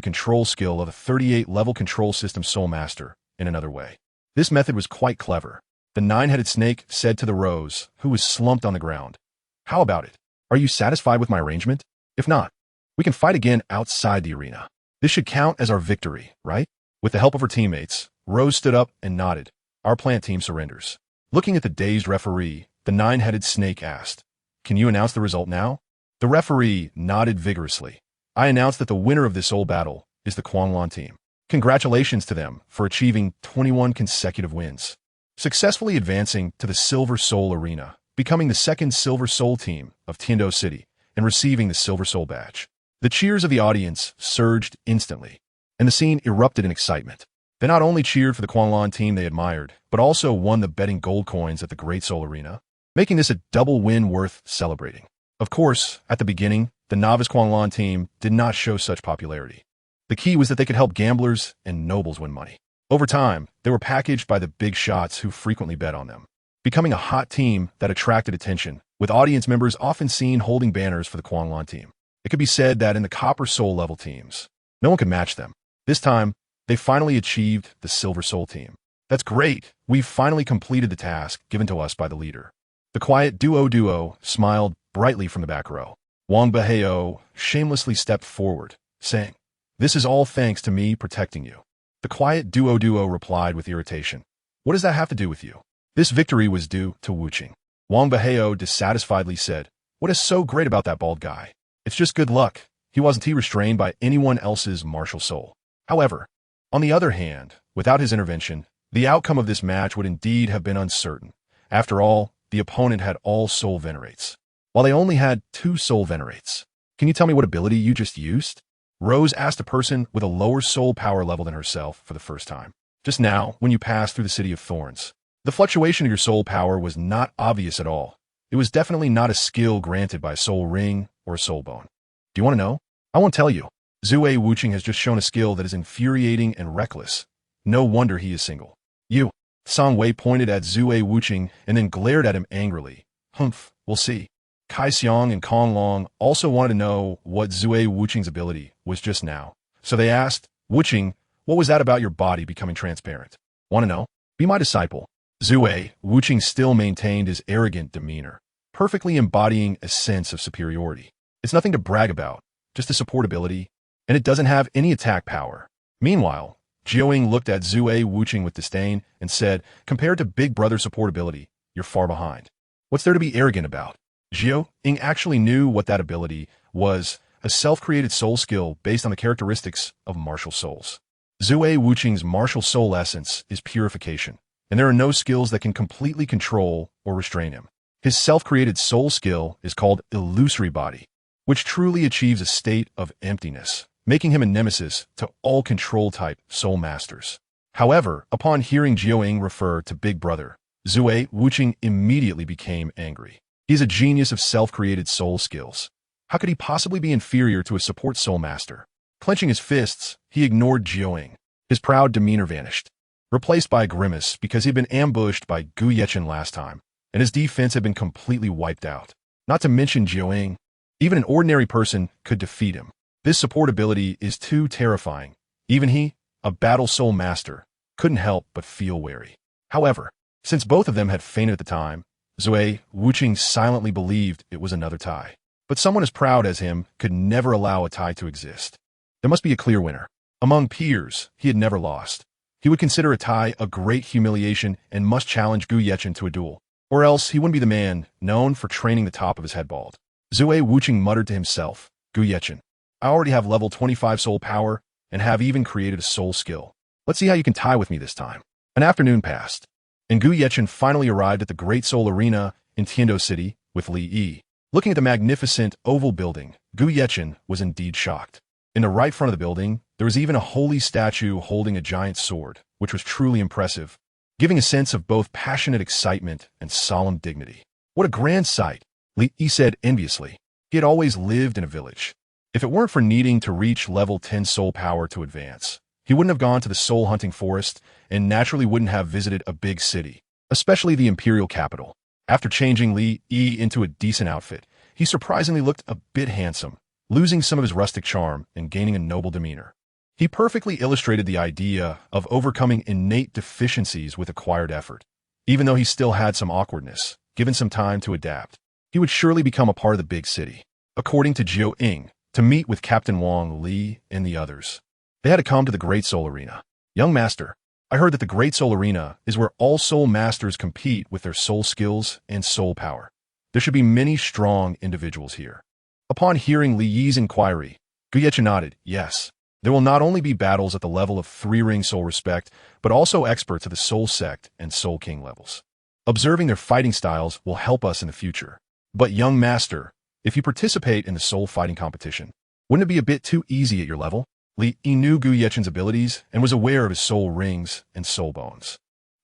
control skill of a 38-level control system soul master in another way. This method was quite clever. The nine-headed snake said to the rose, who was slumped on the ground, How about it? Are you satisfied with my arrangement? If not, we can fight again outside the arena. This should count as our victory, right? With the help of her teammates, Rose stood up and nodded. Our plant team surrenders. Looking at the dazed referee, the nine-headed snake asked, Can you announce the result now? The referee nodded vigorously. I announce that the winner of this soul battle is the Quanlan team. Congratulations to them for achieving 21 consecutive wins, successfully advancing to the Silver Soul Arena, becoming the second Silver Soul team of Tiando City, and receiving the Silver Soul badge. The cheers of the audience surged instantly, and the scene erupted in excitement. They not only cheered for the Quanlan team they admired, but also won the betting gold coins at the Great Soul Arena, making this a double win worth celebrating. Of course, at the beginning, the novice Quanlan team did not show such popularity. The key was that they could help gamblers and nobles win money. Over time, they were packaged by the big shots who frequently bet on them, becoming a hot team that attracted attention, with audience members often seen holding banners for the Quanlan team. It could be said that in the Copper Soul level teams, no one could match them. This time, they finally achieved the Silver Soul team. That's great! We've finally completed the task given to us by the leader. The quiet Duo smiled brightly from the back row. Wang Baheo shamelessly stepped forward, saying, "This is all thanks to me protecting you." The quiet Duo replied with irritation. "What does that have to do with you?" This victory was due to Wuqing. Wang Baheo dissatisfiedly said, "What is so great about that bald guy? It's just good luck. He wasn't restrained by anyone else's martial soul." However, on the other hand, without his intervention, the outcome of this match would indeed have been uncertain. After all, the opponent had all soul venerates, while they only had 2 soul venerates. "Can you tell me what ability you just used?" Rose asked a person with a lower soul power level than herself for the first time. "Just now, when you passed through the City of Thorns. The fluctuation of your soul power was not obvious at all. It was definitely not a skill granted by a soul ring or a soul bone. Do you want to know? I won't tell you. Zue Wuqing has just shown a skill that is infuriating and reckless. No wonder he is single." "You." Song Wei pointed at Zue Wuqing and then glared at him angrily. "Humph, we'll see." Kai Xiong and Kong Long also wanted to know what Zue Wuqing's ability was just now. So they asked, "Wuqing, what was that about your body becoming transparent? Want to know? Be my disciple." Zue Wuqing still maintained his arrogant demeanor, perfectly embodying a sense of superiority. It's nothing to brag about, just a support ability, and it doesn't have any attack power. Meanwhile, Jiaoying looked at Zue Wuqing with disdain and said, "Compared to Big Brother support ability, you're far behind. What's there to be arrogant about?" Jiaoying actually knew what that ability was, a self-created soul skill based on the characteristics of martial souls. Zue Wuqing's martial soul essence is purification, and there are no skills that can completely control or restrain him. His self-created soul skill is called Illusory Body, which truly achieves a state of emptiness, making him a nemesis to all control-type soul masters. However, upon hearing Jiaoying refer to Big Brother, Zue Wuqing immediately became angry. He is a genius of self-created soul skills. How could he possibly be inferior to a support soul master? Clenching his fists, he ignored Jiaoying. His proud demeanor vanished, replaced by a grimace because he had been ambushed by Gu Yechen last time, and his defense had been completely wiped out. Not to mention Jiaoying, even an ordinary person could defeat him. This support ability is too terrifying. Even he, a battle soul master, couldn't help but feel wary. However, since both of them had fainted at the time, Zue Wuqing silently believed it was another tie. But someone as proud as him could never allow a tie to exist. There must be a clear winner. Among peers, he had never lost. He would consider a tie a great humiliation and must challenge Gu Yechen to a duel, or else he wouldn't be the man known for training the top of his head bald. Zue Wuqing muttered to himself, "Gu Yechen, I already have level 25 soul power and have even created a soul skill. Let's see how you can tie with me this time." An afternoon passed, and Gu Yechen finally arrived at the Great Soul Arena in Tiando City with Li Yi. Looking at the magnificent oval building, Gu Yechen was indeed shocked. In the right front of the building, there was even a holy statue holding a giant sword, which was truly impressive, giving a sense of both passionate excitement and solemn dignity. "What a grand sight," Li Yi said enviously. He had always lived in a village. If it weren't for needing to reach level 10 soul power to advance, he wouldn't have gone to the soul hunting forest and naturally wouldn't have visited a big city, especially the imperial capital. After changing Li Yi into a decent outfit, he surprisingly looked a bit handsome, losing some of his rustic charm and gaining a noble demeanor. He perfectly illustrated the idea of overcoming innate deficiencies with acquired effort. Even though he still had some awkwardness, given some time to adapt, he would surely become a part of the big city. According to Jiaoying, to meet with Captain Wang, Li, and the others, they had to come to the Great Soul Arena. "Young master, I heard that the Great Soul Arena is where all soul masters compete with their soul skills and soul power. There should be many strong individuals here." Upon hearing Li Yi's inquiry, Gu Yechen nodded, yes. There will not only be battles at the level of three-ring soul respect, but also experts at the soul sect and soul king levels. Observing their fighting styles will help us in the future. But young master, if you participate in the soul fighting competition, wouldn't it be a bit too easy at your level? Li knew Gu Yechen's abilities and was aware of his soul rings and soul bones.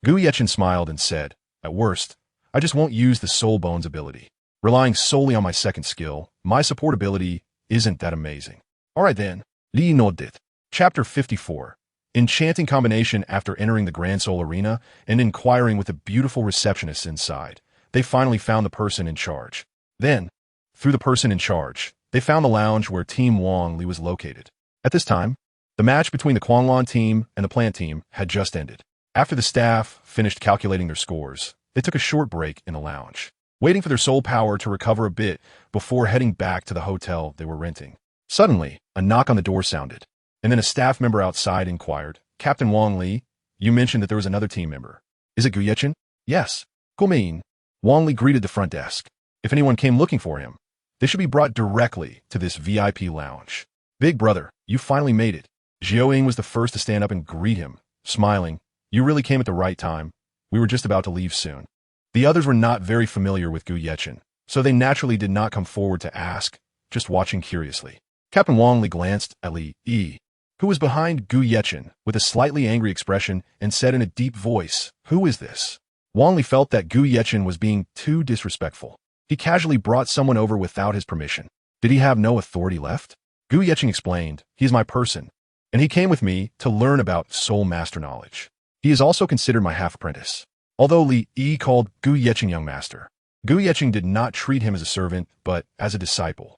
Gu Yechen smiled and said, at worst, I just won't use the soul bones ability. Relying solely on my second skill, my support ability isn't that amazing. Alright then, Li nodded. Chapter 54. Enchanting combination. After entering the Grand Soul Arena and inquiring with the beautiful receptionist inside, they finally found the person in charge. Then, through the person in charge, they found the lounge where Team Wang Li was located. At this time, the match between the Quanlan team and the plant team had just ended. After the staff finished calculating their scores, they took a short break in the lounge, waiting for their soul power to recover a bit before heading back to the hotel they were renting. Suddenly, a knock on the door sounded, and then a staff member outside inquired, Captain Wang Li, you mentioned that there was another team member. Is it Gu Yechen? Yes. Gumin. Wang Li greeted the front desk. If anyone came looking for him, they should be brought directly to this VIP lounge. Big brother, you finally made it. Jiao was the first to stand up and greet him, smiling. You really came at the right time. We were just about to leave soon. The others were not very familiar with Gu Yechen, so they naturally did not come forward to ask, just watching curiously. Captain Wang Li glanced at Li Yi, who was behind Gu Yechen with a slightly angry expression and said in a deep voice, who is this? Wang Li felt that Gu Yechen was being too disrespectful. He casually brought someone over without his permission. Did he have no authority left? Gu Yechen explained, he is my person, and he came with me to learn about soul master knowledge. He is also considered my half-apprentice. Although Li Yi called Gu Yechen young master, Gu Yechen did not treat him as a servant, but as a disciple.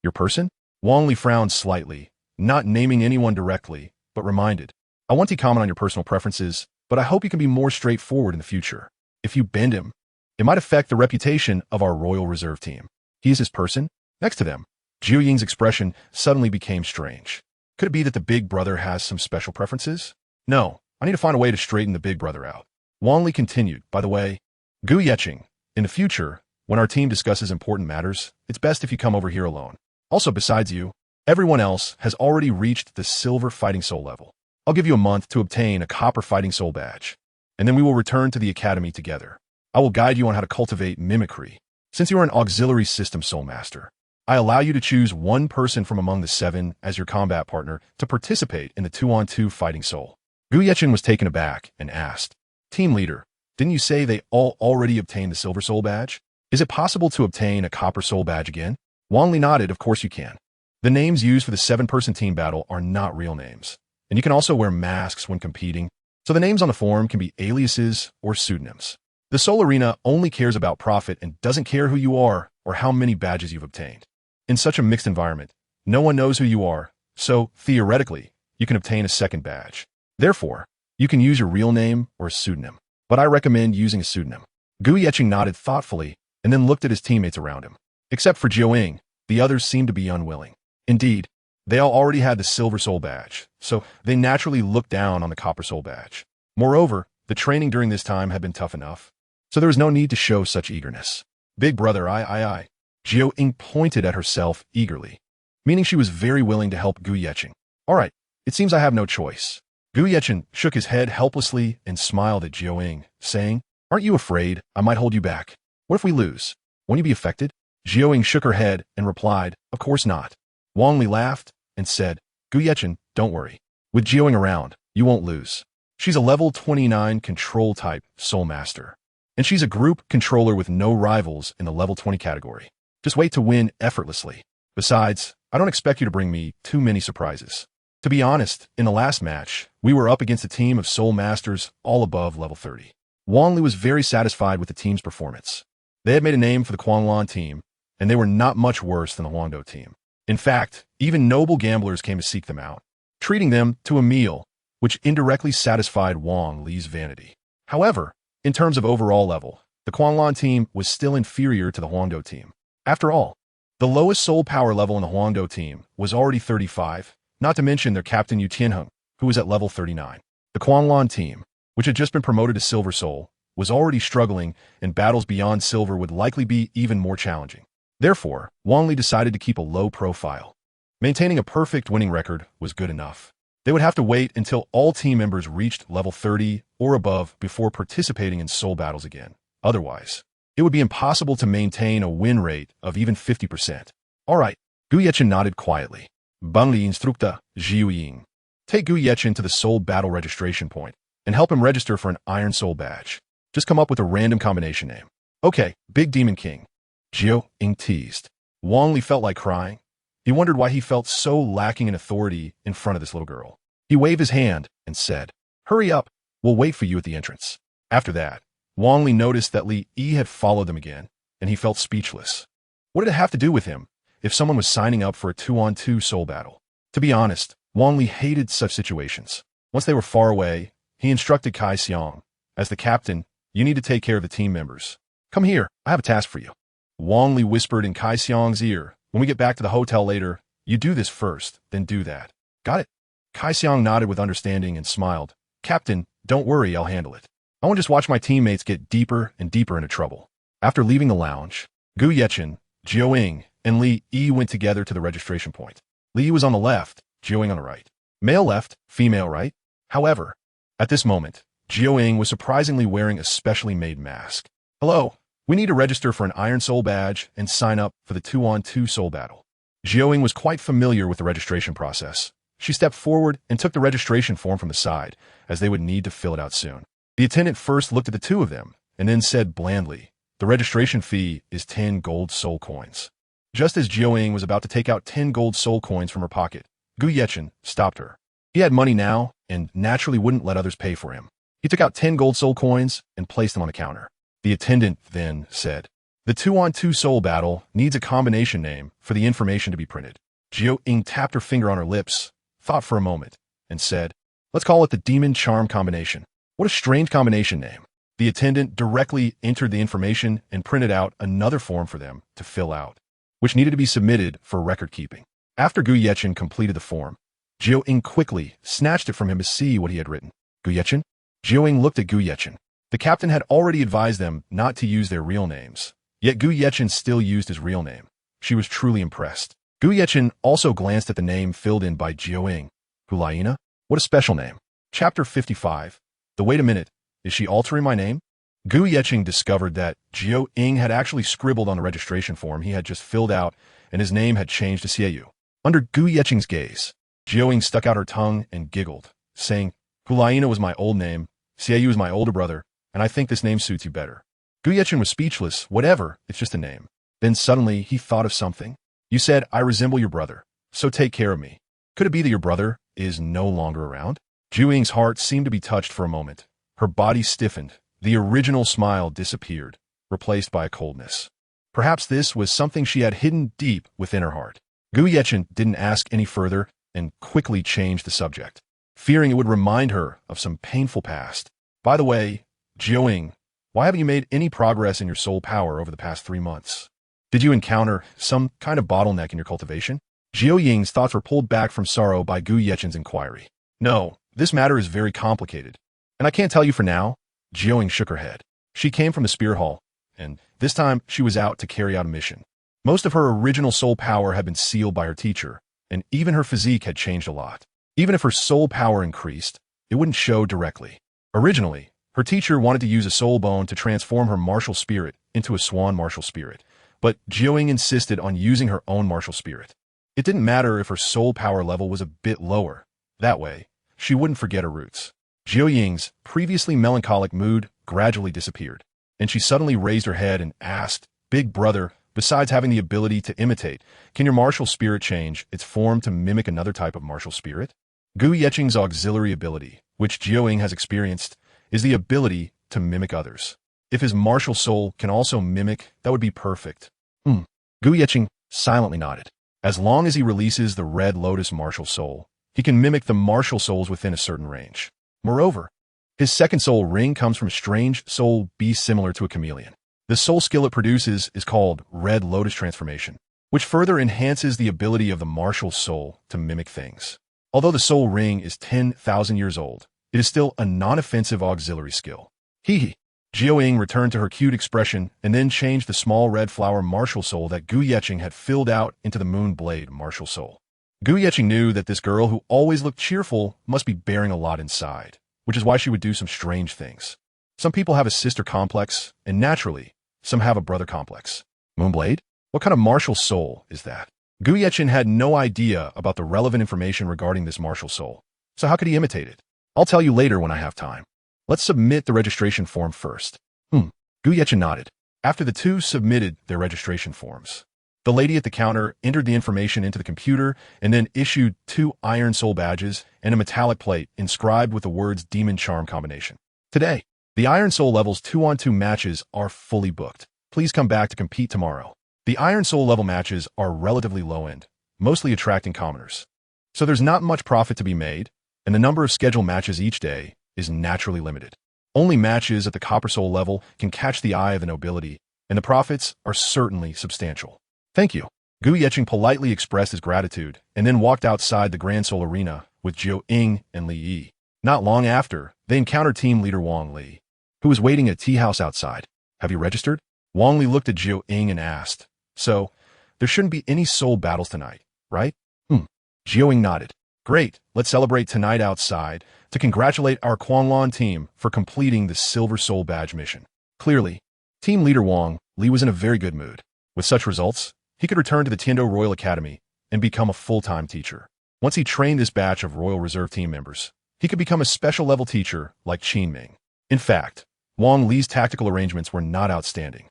Your person? Wang Li frowned slightly, not naming anyone directly, but reminded, I want to comment on your personal preferences, but I hope you can be more straightforward in the future. If you bend him, it might affect the reputation of our Royal Reserve team. He is his person? Next to them, Jiao Ying's expression suddenly became strange. Could it be that the big brother has some special preferences? No, I need to find a way to straighten the big brother out. Wang Li continued, by the way, Gu Yechen, in the future, when our team discusses important matters, it's best if you come over here alone. Also, besides you, everyone else has already reached the silver fighting soul level. I'll give you a month to obtain a copper fighting soul badge, and then we will return to the academy together. I will guide you on how to cultivate mimicry. Since you are an auxiliary system soul master, I allow you to choose one person from among the 7 as your combat partner to participate in the 2-on-2 fighting soul. Gu Yechen was taken aback and asked, Team leader, didn't you say they all already obtained the silver soul badge? Is it possible to obtain a copper soul badge again? Wang Li nodded, of course you can. The names used for the 7-person team battle are not real names, and you can also wear masks when competing, so the names on the form can be aliases or pseudonyms. The Soul Arena only cares about profit and doesn't care who you are or how many badges you've obtained. In such a mixed environment, no one knows who you are, so, theoretically, you can obtain a second badge. Therefore, you can use your real name or a pseudonym, but I recommend using a pseudonym. Gu Yechen nodded thoughtfully and then looked at his teammates around him. Except for Jiao Ying, the others seemed to be unwilling. Indeed, they all already had the silver soul badge, so they naturally looked down on the copper soul badge. Moreover, the training during this time had been tough enough, so there was no need to show such eagerness. Big brother, I. Jiao Ying pointed at herself eagerly, meaning she was very willing to help Gu Yechen. All right, it seems I have no choice. Gu Yechen shook his head helplessly and smiled at Jiao Ying, saying, aren't you afraid I might hold you back? What if we lose? Won't you be affected? Jiao Ying shook her head and replied, of course not. Wang Li laughed and said, Gu Yechen, don't worry. With Jiao Ying around, you won't lose. She's a level 29 control type soul master, and she's a group controller with no rivals in the level 20 category. Just wait to win effortlessly. Besides, I don't expect you to bring me too many surprises. To be honest, in the last match, we were up against a team of soul masters all above level 30. Wang Li was very satisfied with the team's performance. They had made a name for the Quanlan team, and they were not much worse than the Huangdo team. In fact, even noble gamblers came to seek them out, treating them to a meal, which indirectly satisfied Wang Li's vanity. However, in terms of overall level, the Quanlan team was still inferior to the Huangdo team. After all, the lowest soul power level in the Huangdo team was already 35, not to mention their captain Yu Tianheng, who was at level 39. The Quanlan team, which had just been promoted to Silver Soul, was already struggling, and battles beyond Silver would likely be even more challenging. Therefore, Wang Li decided to keep a low profile. Maintaining a perfect winning record was good enough. They would have to wait until all team members reached level 30 or above before participating in soul battles again. Otherwise, it would be impossible to maintain a win rate of even 50%. All right, Gu Yechen nodded quietly. Bangli instructa Jiu Ying. Take Gu Yechen to the soul battle registration point and help him register for an Iron Soul badge. Just come up with a random combination name. Okay, Big Demon King. Jiu Ying teased. Wang Li felt like crying. He wondered why he felt so lacking in authority in front of this little girl. He waved his hand and said, "Hurry up, we'll wait for you at the entrance." After that, Wang Li noticed that Li Yi had followed them again, and he felt speechless. What did it have to do with him if someone was signing up for a 2-on-2 soul battle? To be honest, Wang Li hated such situations. Once they were far away, he instructed Kai Xiang, "As the captain, you need to take care of the team members. Come here, I have a task for you." Wang Li whispered in Kai Xiang's ear, "When we get back to the hotel later, you do this first, then do that." Got it? Kai Xiang nodded with understanding and smiled. "Captain, don't worry, I'll handle it. I won't just watch my teammates get deeper and deeper into trouble." After leaving the lounge, Gu Yechen, Jiu Ying, and Li Yi went together to the registration point. Li Yi was on the left, Jiu Ying on the right. Male left, female right. However, at this moment, Jiu Ying was surprisingly wearing a specially made mask. "Hello, we need to register for an Iron Soul badge and sign up for the 2-on-2 soul battle." Jiu Ying was quite familiar with the registration process. She stepped forward and took the registration form from the side, as they would need to fill it out soon. The attendant first looked at the two of them, and then said blandly, "The registration fee is 10 gold soul coins." Just as Jiu Ying was about to take out 10 gold soul coins from her pocket, Gu Yechen stopped her. He had money now, and naturally wouldn't let others pay for him. He took out 10 gold soul coins and placed them on the counter. The attendant then said, "The 2-on-2 soul battle needs a combination name for the information to be printed." Jiu Ying tapped her finger on her lips, thought for a moment, and said, "Let's call it the Demon Charm combination." What a strange combination name. The attendant directly entered the information and printed out another form for them to fill out, which needed to be submitted for record keeping. After Gu Yechen completed the form, Jiu Ying quickly snatched it from him to see what he had written. "Gu Yechen?" Jiu Ying looked at Gu Yechen. The captain had already advised them not to use their real names, yet Gu Yechen still used his real name. She was truly impressed. Gu Yechen also glanced at the name filled in by Jiu Ying. "Hulaina? What a special name." Chapter 55. Wait a minute, is she altering my name? Gu Yechen discovered that Jiu Ying had actually scribbled on the registration form he had just filled out, and his name had changed to Xiaoyu. Under Gu Yechen's gaze, Jiu Ying stuck out her tongue and giggled, saying, "Hulaina was my old name, Xiaoyu is my older brother, and I think this name suits you better." Gu Yechen was speechless. Whatever, it's just a name. Then suddenly he thought of something. "You said I resemble your brother, so take care of me. Could it be that your brother is no longer around?" Jiu Ying's heart seemed to be touched for a moment. Her body stiffened. The original smile disappeared, replaced by a coldness. Perhaps this was something she had hidden deep within her heart. Gu Yechen didn't ask any further and quickly changed the subject, fearing it would remind her of some painful past. "By the way, Jiu Ying, why haven't you made any progress in your soul power over the past 3 months? Did you encounter some kind of bottleneck in your cultivation?" Jiu Ying's thoughts were pulled back from sorrow by Gu Yechen's inquiry. "No, this matter is very complicated, and I can't tell you for now." Jiu Ying shook her head. She came from the Spear Hall, and this time she was out to carry out a mission. Most of her original soul power had been sealed by her teacher, and even her physique had changed a lot. Even if her soul power increased, it wouldn't show directly. Originally, her teacher wanted to use a soul bone to transform her martial spirit into a swan martial spirit, but Jiu Ying insisted on using her own martial spirit. It didn't matter if her soul power level was a bit lower. That way, she wouldn't forget her roots. Jiu Ying's previously melancholic mood gradually disappeared, and she suddenly raised her head and asked, "Big brother, besides having the ability to imitate, can your martial spirit change its form to mimic another type of martial spirit?" Gu Yechen's auxiliary ability, which Jiu Ying has experienced, is the ability to mimic others. If his martial soul can also mimic, that would be perfect. Gu Yechen silently nodded. As long as he releases the Red Lotus martial soul, he can mimic the martial souls within a certain range. Moreover, his second soul ring comes from a strange soul beast similar to a chameleon. The soul skill it produces is called Red Lotus Transformation, which further enhances the ability of the martial soul to mimic things. Although the soul ring is 10,000 years old, it is still a non-offensive auxiliary skill. Hee. Jiu Ying returned to her cute expression and then changed the small red flower martial soul that Gu Yechen had filled out into the Moon Blade martial soul. Gu Yeqing knew that this girl who always looked cheerful must be bearing a lot inside, which is why she would do some strange things. Some people have a sister complex, and naturally, some have a brother complex. Moonblade? What kind of martial soul is that? Gu Yeqing had no idea about the relevant information regarding this martial soul. So how could he imitate it? I'll tell you later when I have time. Let's submit the registration form first. Gu Yeqing nodded. After the two submitted their registration forms, the lady at the counter entered the information into the computer and then issued 2 iron soul badges and a metallic plate inscribed with the words Demon Charm Combination. Today, the Iron Soul Levels 2-on-2 matches are fully booked. Please come back to compete tomorrow. The Iron Soul level matches are relatively low-end, mostly attracting commoners. So there's not much profit to be made, and the number of scheduled matches each day is naturally limited. Only matches at the Copper Soul level can catch the eye of the nobility, and the profits are certainly substantial. Thank you. Gu Yeqing politely expressed his gratitude and then walked outside the Grand Soul Arena with Zhou Ying and Li Yi. Not long after, they encountered team leader Wang Li, who was waiting at a tea house outside. Have you registered? Wang Li looked at Zhou Ying and asked. So, there shouldn't be any soul battles tonight, right? Zhou Ying nodded. Great, let's celebrate tonight outside to congratulate our Quanglon team for completing the Silver Soul Badge mission. Clearly, team leader Wang Li was in a very good mood. With such results, he could return to the Tiando Royal Academy and become a full-time teacher. Once he trained this batch of Royal Reserve team members, he could become a special-level teacher like Qin Ming. In fact, Wang Li's tactical arrangements were not outstanding.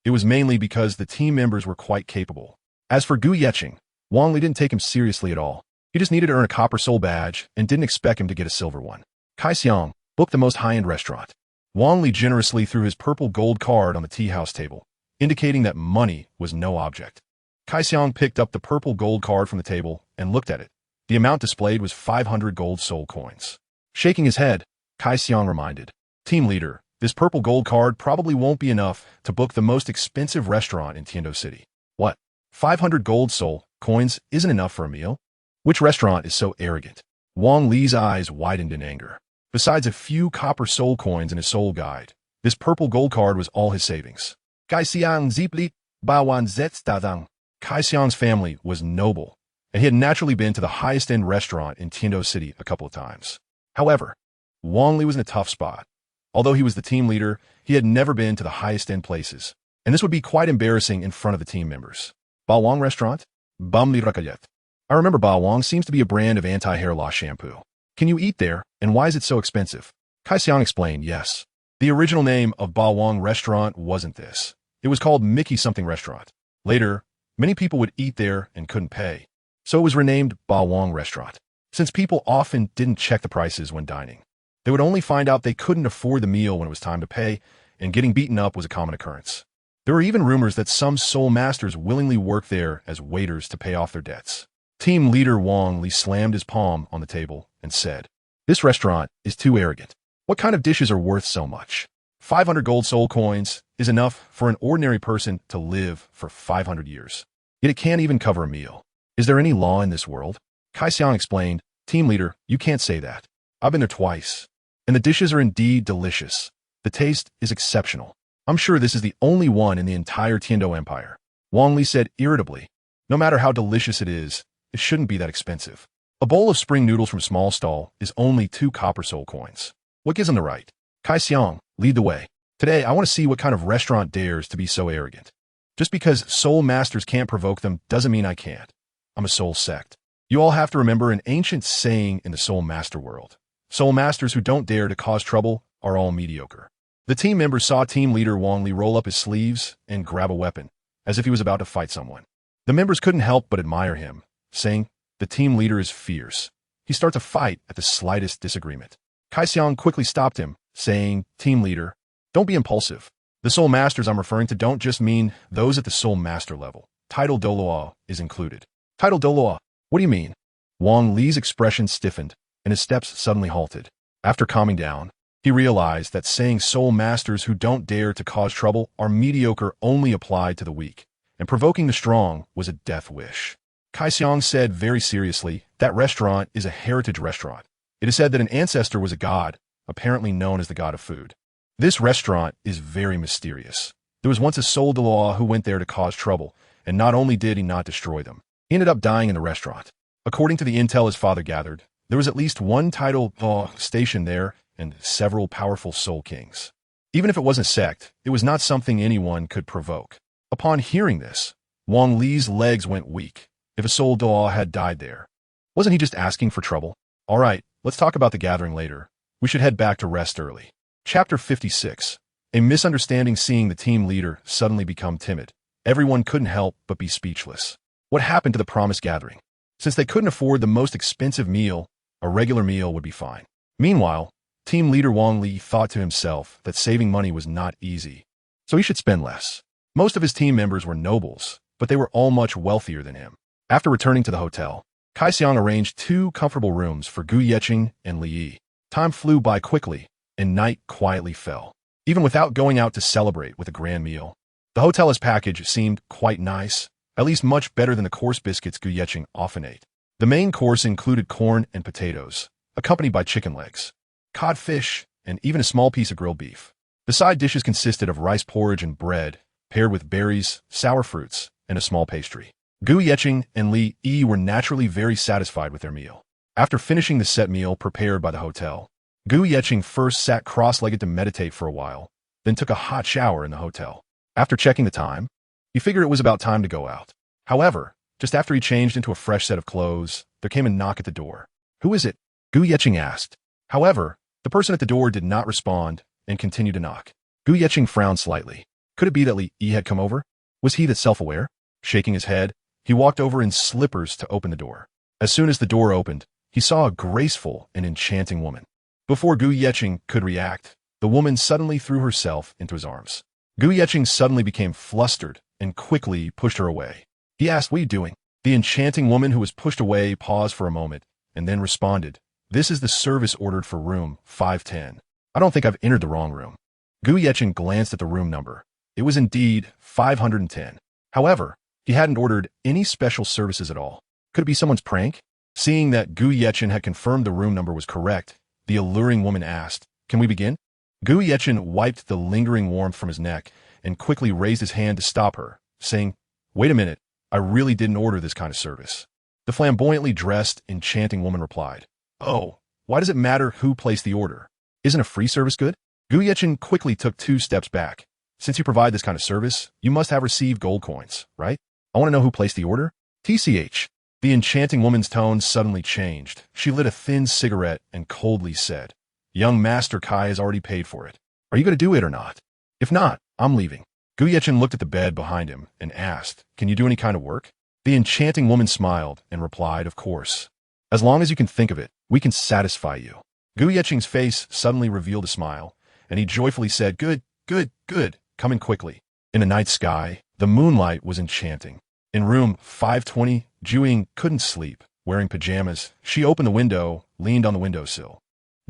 It was mainly because the team members were quite capable. As for Gu Yeqing, Wang Li didn't take him seriously at all. He just needed to earn a Copper Soul badge and didn't expect him to get a silver one. Kai Xiang booked the most high-end restaurant. Wang Li generously threw his purple gold card on the tea house table, indicating that money was no object. Kai Xiang picked up the purple gold card from the table and looked at it. The amount displayed was 500 gold soul coins. Shaking his head, Kai Xiang reminded, Team leader, this purple gold card probably won't be enough to book the most expensive restaurant in Tiando City. What? 500 gold soul coins isn't enough for a meal? Which restaurant is so arrogant? Wang Li's eyes widened in anger. Besides a few copper soul coins in his soul guide, this purple gold card was all his savings. Kai Xiang Zipli Bawan Zetstadang. Kai Xiang's family was noble, and he had naturally been to the highest-end restaurant in Tiando City a couple of times. However, Wang Li was in a tough spot. Although he was the team leader, he had never been to the highest-end places, and this would be quite embarrassing in front of the team members. Ba Wang Restaurant? Bamli Rakayet. I remember Ba Wang seems to be a brand of anti-hair loss shampoo. Can you eat there, and why is it so expensive? Kai Xiang explained, yes. The original name of Ba Wang Restaurant wasn't this. It was called Mickey Something Restaurant. Later, many people would eat there and couldn't pay, so it was renamed Ba Wang Restaurant. Since people often didn't check the prices when dining, they would only find out they couldn't afford the meal when it was time to pay, and getting beaten up was a common occurrence. There were even rumors that some soul masters willingly worked there as waiters to pay off their debts. Team leader Wang Li slammed his palm on the table and said, This restaurant is too arrogant. What kind of dishes are worth so much? 500 gold soul coins is enough for an ordinary person to live for 500 years. Yet it can't even cover a meal. Is there any law in this world? Kai Xiang explained, Team leader, you can't say that. I've been there twice, and the dishes are indeed delicious. The taste is exceptional. I'm sure this is the only one in the entire Tiando Empire. Wang Li said irritably, no matter how delicious it is, it shouldn't be that expensive. A bowl of spring noodles from small stall is only 2 copper soul coins. What gives them the right? Kai Xiang, lead the way. Today, I want to see what kind of restaurant dares to be so arrogant. Just because soul masters can't provoke them doesn't mean I can't. I'm a soul sect. You all have to remember an ancient saying in the soul master world. Soul masters who don't dare to cause trouble are all mediocre. The team members saw team leader Wang Li roll up his sleeves and grab a weapon, as if he was about to fight someone. The members couldn't help but admire him, saying, the team leader is fierce. He starts a fight at the slightest disagreement. Kai Xiang quickly stopped him, saying, Team leader, don't be impulsive. The soul masters I'm referring to don't just mean those at the soul master level. Title Douluo is included. Title Douluo, what do you mean? Wang Li's expression stiffened, and his steps suddenly halted. After calming down, he realized that saying soul masters who don't dare to cause trouble are mediocre only applied to the weak, and provoking the strong was a death wish. Kai Xiang said very seriously, that restaurant is a heritage restaurant. It is said that an ancestor was a god, apparently known as the god of food. This restaurant is very mysterious. There was once a soul Douluo who went there to cause trouble, and not only did he not destroy them, he ended up dying in the restaurant. According to the intel his father gathered, there was at least one title stationed there and several powerful soul kings. Even if it wasn't a sect, it was not something anyone could provoke. Upon hearing this, Wang Li's legs went weak. If a soul Douluo had died there, wasn't he just asking for trouble? All right, let's talk about the gathering later. We should head back to rest early. Chapter 56. A misunderstanding. Seeing the team leader suddenly become timid, everyone couldn't help but be speechless. What happened to the promised gathering? Since they couldn't afford the most expensive meal, a regular meal would be fine. Meanwhile, team leader Wang Li thought to himself that saving money was not easy, so he should spend less. Most of his team members were nobles, but they were all much wealthier than him. After returning to the hotel, Kai Xiang arranged 2 comfortable rooms for Gu Yeqing and Li Yi. Time flew by quickly, and night quietly fell. Even without going out to celebrate with a grand meal, the hotel's package seemed quite nice, at least much better than the coarse biscuits Gu Yeqing often ate. The main course included corn and potatoes, accompanied by chicken legs, codfish, and even a small piece of grilled beef. The side dishes consisted of rice porridge and bread, paired with berries, sour fruits, and a small pastry. Gu Yeqing and Li Yi were naturally very satisfied with their meal. After finishing the set meal prepared by the hotel, Gu Yeqing first sat cross-legged to meditate for a while, then took a hot shower in the hotel. After checking the time, he figured it was about time to go out. However, just after he changed into a fresh set of clothes, there came a knock at the door. "Who is it?" Gu Yeqing asked. However, the person at the door did not respond and continued to knock. Gu Yeqing frowned slightly. Could it be that Li Yi had come over? Was he that self-aware? Shaking his head, he walked over in slippers to open the door. As soon as the door opened, he saw a graceful and enchanting woman. Before Gu Yeqing could react, the woman suddenly threw herself into his arms. Gu Yeqing suddenly became flustered and quickly pushed her away. He asked, "What are you doing?" The enchanting woman who was pushed away paused for a moment and then responded, "This is the service ordered for room 510. I don't think I've entered the wrong room." Gu Yeqing glanced at the room number. It was indeed 510. However, he hadn't ordered any special services at all. Could it be someone's prank? Seeing that Gu Yeqing had confirmed the room number was correct, the alluring woman asked, "Can we begin?" Gu Yeqing wiped the lingering warmth from his neck and quickly raised his hand to stop her, saying, "Wait a minute, I really didn't order this kind of service." The flamboyantly dressed, enchanting woman replied, "Oh, why does it matter who placed the order? Isn't a free service good?" Gu Yeqing quickly took 2 steps back. "Since you provide this kind of service, you must have received gold coins, right? I want to know who placed the order." TCH. The enchanting woman's tone suddenly changed. She lit a thin cigarette and coldly said, "Young Master Kai has already paid for it. Are you going to do it or not? If not, I'm leaving." Gu Yeqing looked at the bed behind him and asked, "Can you do any kind of work?" The enchanting woman smiled and replied, "Of course. As long as you can think of it, we can satisfy you." Gu Yeqing's face suddenly revealed a smile, and he joyfully said, "Good, good, good, coming quickly." In the night sky, the moonlight was enchanting. In room 520, Juing couldn't sleep. Wearing pajamas, she opened the window, leaned on the windowsill,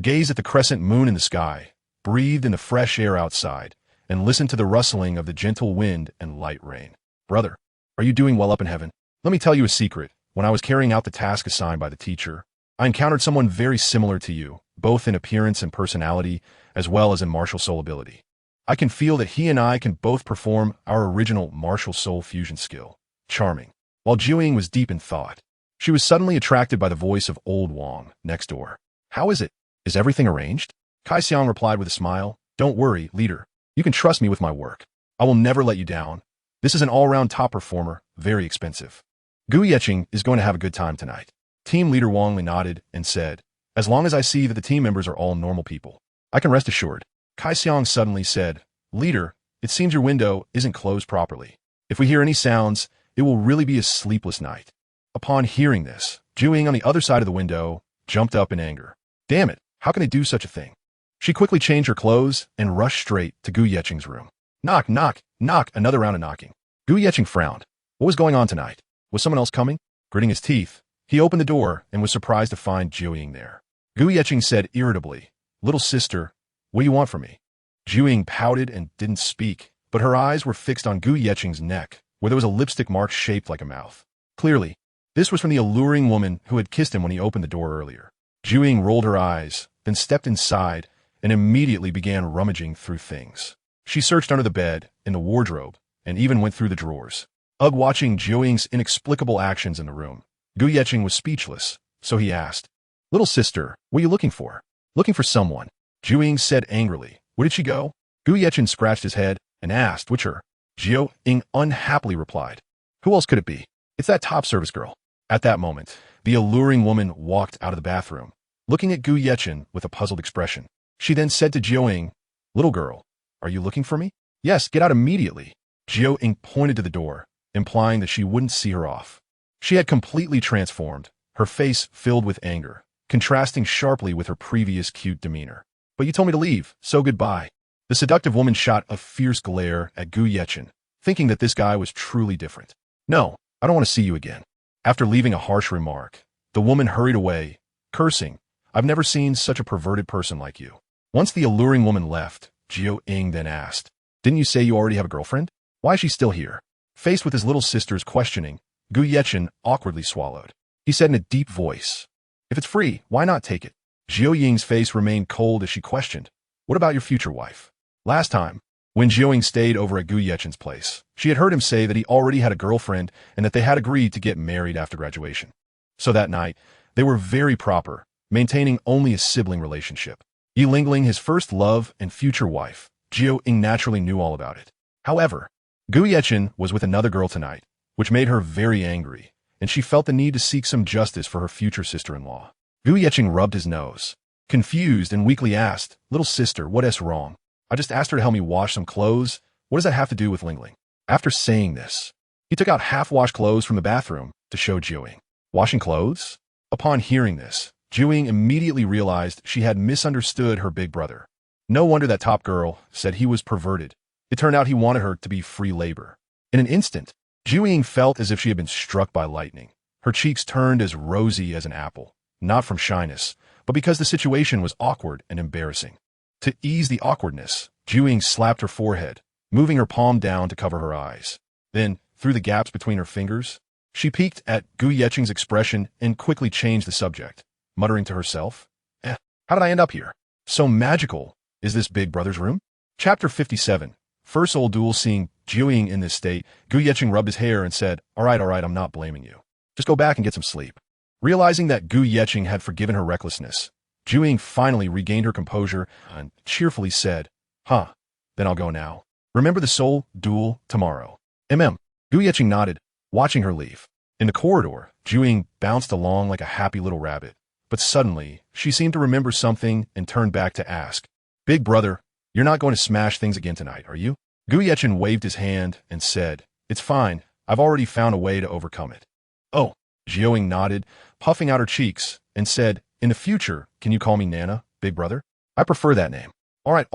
gazed at the crescent moon in the sky, breathed in the fresh air outside, and listened to the rustling of the gentle wind and light rain. "Brother, are you doing well up in heaven? Let me tell you a secret. When I was carrying out the task assigned by the teacher, I encountered someone very similar to you, both in appearance and personality, as well as in martial soul ability. I can feel that he and I can both perform our original martial soul fusion skill. Charming." While Juing was deep in thought, she was suddenly attracted by the voice of old Wang next door. "How is it? Is everything arranged?" Kai Xiang replied with a smile, "Don't worry, leader. You can trust me with my work. I will never let you down. This is an all-round top performer, very expensive." Gu Yeqing is going to have a good time tonight. Team leader Wang Li nodded and said, "As long as I see that the team members are all normal people, I can rest assured." Kai Xiang suddenly said, "Leader, it seems your window isn't closed properly. If we hear any sounds, it will really be a sleepless night." Upon hearing this, Juing on the other side of the window jumped up in anger. "Damn it, how can I do such a thing?" She quickly changed her clothes and rushed straight to Gu Yeqing's room. Knock, knock, knock, another round of knocking. Gu Yeqing frowned. What was going on tonight? Was someone else coming? Gritting his teeth, he opened the door and was surprised to find Juing there. Gu Yeqing said irritably, "Little sister, what do you want from me?" Juing pouted and didn't speak, but her eyes were fixed on Gu Yeqing's neck, where there was a lipstick mark shaped like a mouth. Clearly, this was from the alluring woman who had kissed him when he opened the door earlier. Juing rolled her eyes, then stepped inside and immediately began rummaging through things. She searched under the bed, in the wardrobe, and even went through the drawers. Watching Juing's inexplicable actions in the room, Gu Yecheng was speechless, so he asked, "Little sister, what are you looking for?" "Looking for someone," Zhu Ying said angrily. "Where did she go?" Gu Yecheng scratched his head and asked, "Which her?" Zhu Ying unhappily replied, "Who else could it be? It's that top service girl." At that moment, the alluring woman walked out of the bathroom, looking at Gu Yecheng with a puzzled expression. She then said to Zhu Ying, "Little girl, are you looking for me?" "Yes, get out immediately." Zhu Ying pointed to the door, implying that she wouldn't see her off. She had completely transformed, her face filled with anger, contrasting sharply with her previous cute demeanor. "But you told me to leave, so goodbye." The seductive woman shot a fierce glare at Gu Yecheng, thinking that this guy was truly different. "No, I don't want to see you again." After leaving a harsh remark, the woman hurried away, cursing, "I've never seen such a perverted person like you." Once the alluring woman left, Zhu Ying then asked, "Didn't you say you already have a girlfriend? Why is she still here?" Faced with his little sister's questioning, Gu Yecheng awkwardly swallowed. He said in a deep voice, "If it's free, why not take it?" Zhu Ying's face remained cold as she questioned, "What about your future wife?" Last time, when Zhu Ying stayed over at Gu Yecheng's place, she had heard him say that he already had a girlfriend and that they had agreed to get married after graduation. So that night, they were very proper, maintaining only a sibling relationship. Yi Lingling, his first love and future wife, Zhu Ying naturally knew all about it. However, Gu Yecheng was with another girl tonight, which made her very angry, and she felt the need to seek some justice for her future sister-in-law. Gu Yecheng rubbed his nose, confused and weakly asked, "Little sister, what is wrong? I just asked her to help me wash some clothes. What does that have to do with Lingling?" After saying this, he took out half-washed clothes from the bathroom to show Zhu Ying. "Washing clothes?" Upon hearing this, Zhu Ying immediately realized she had misunderstood her big brother. No wonder that top girl said he was perverted. It turned out he wanted her to be free labor. In an instant, Zhu Ying felt as if she had been struck by lightning. Her cheeks turned as rosy as an apple, not from shyness, but because the situation was awkward and embarrassing. To ease the awkwardness, Zhu Ying slapped her forehead, moving her palm down to cover her eyes. Then, through the gaps between her fingers, she peeked at Gu Yecheng's expression and quickly changed the subject, muttering to herself, how did I end up here? So magical is this big brother's room? Chapter 57. First old Douluo. Seeing Zhu Ying in this state, Gu Yecheng rubbed his hair and said, all right, I'm not blaming you. Just go back and get some sleep." Realizing that Gu Yecheng had forgiven her recklessness, Zhu Ying finally regained her composure and cheerfully said, then I'll go now. Remember the soul duel tomorrow. Gu Yecheng nodded, watching her leave. In the corridor, Zhu Ying bounced along like a happy little rabbit, but suddenly, she seemed to remember something and turned back to ask, "Big brother, you're not going to smash things again tonight, are you?" Gu Yecheng waved his hand and said, "It's fine, I've already found a way to overcome it." "Oh," Zhu Ying nodded, puffing out her cheeks, and said, "In the future, can you call me Nana, big brother? I prefer that name." All right.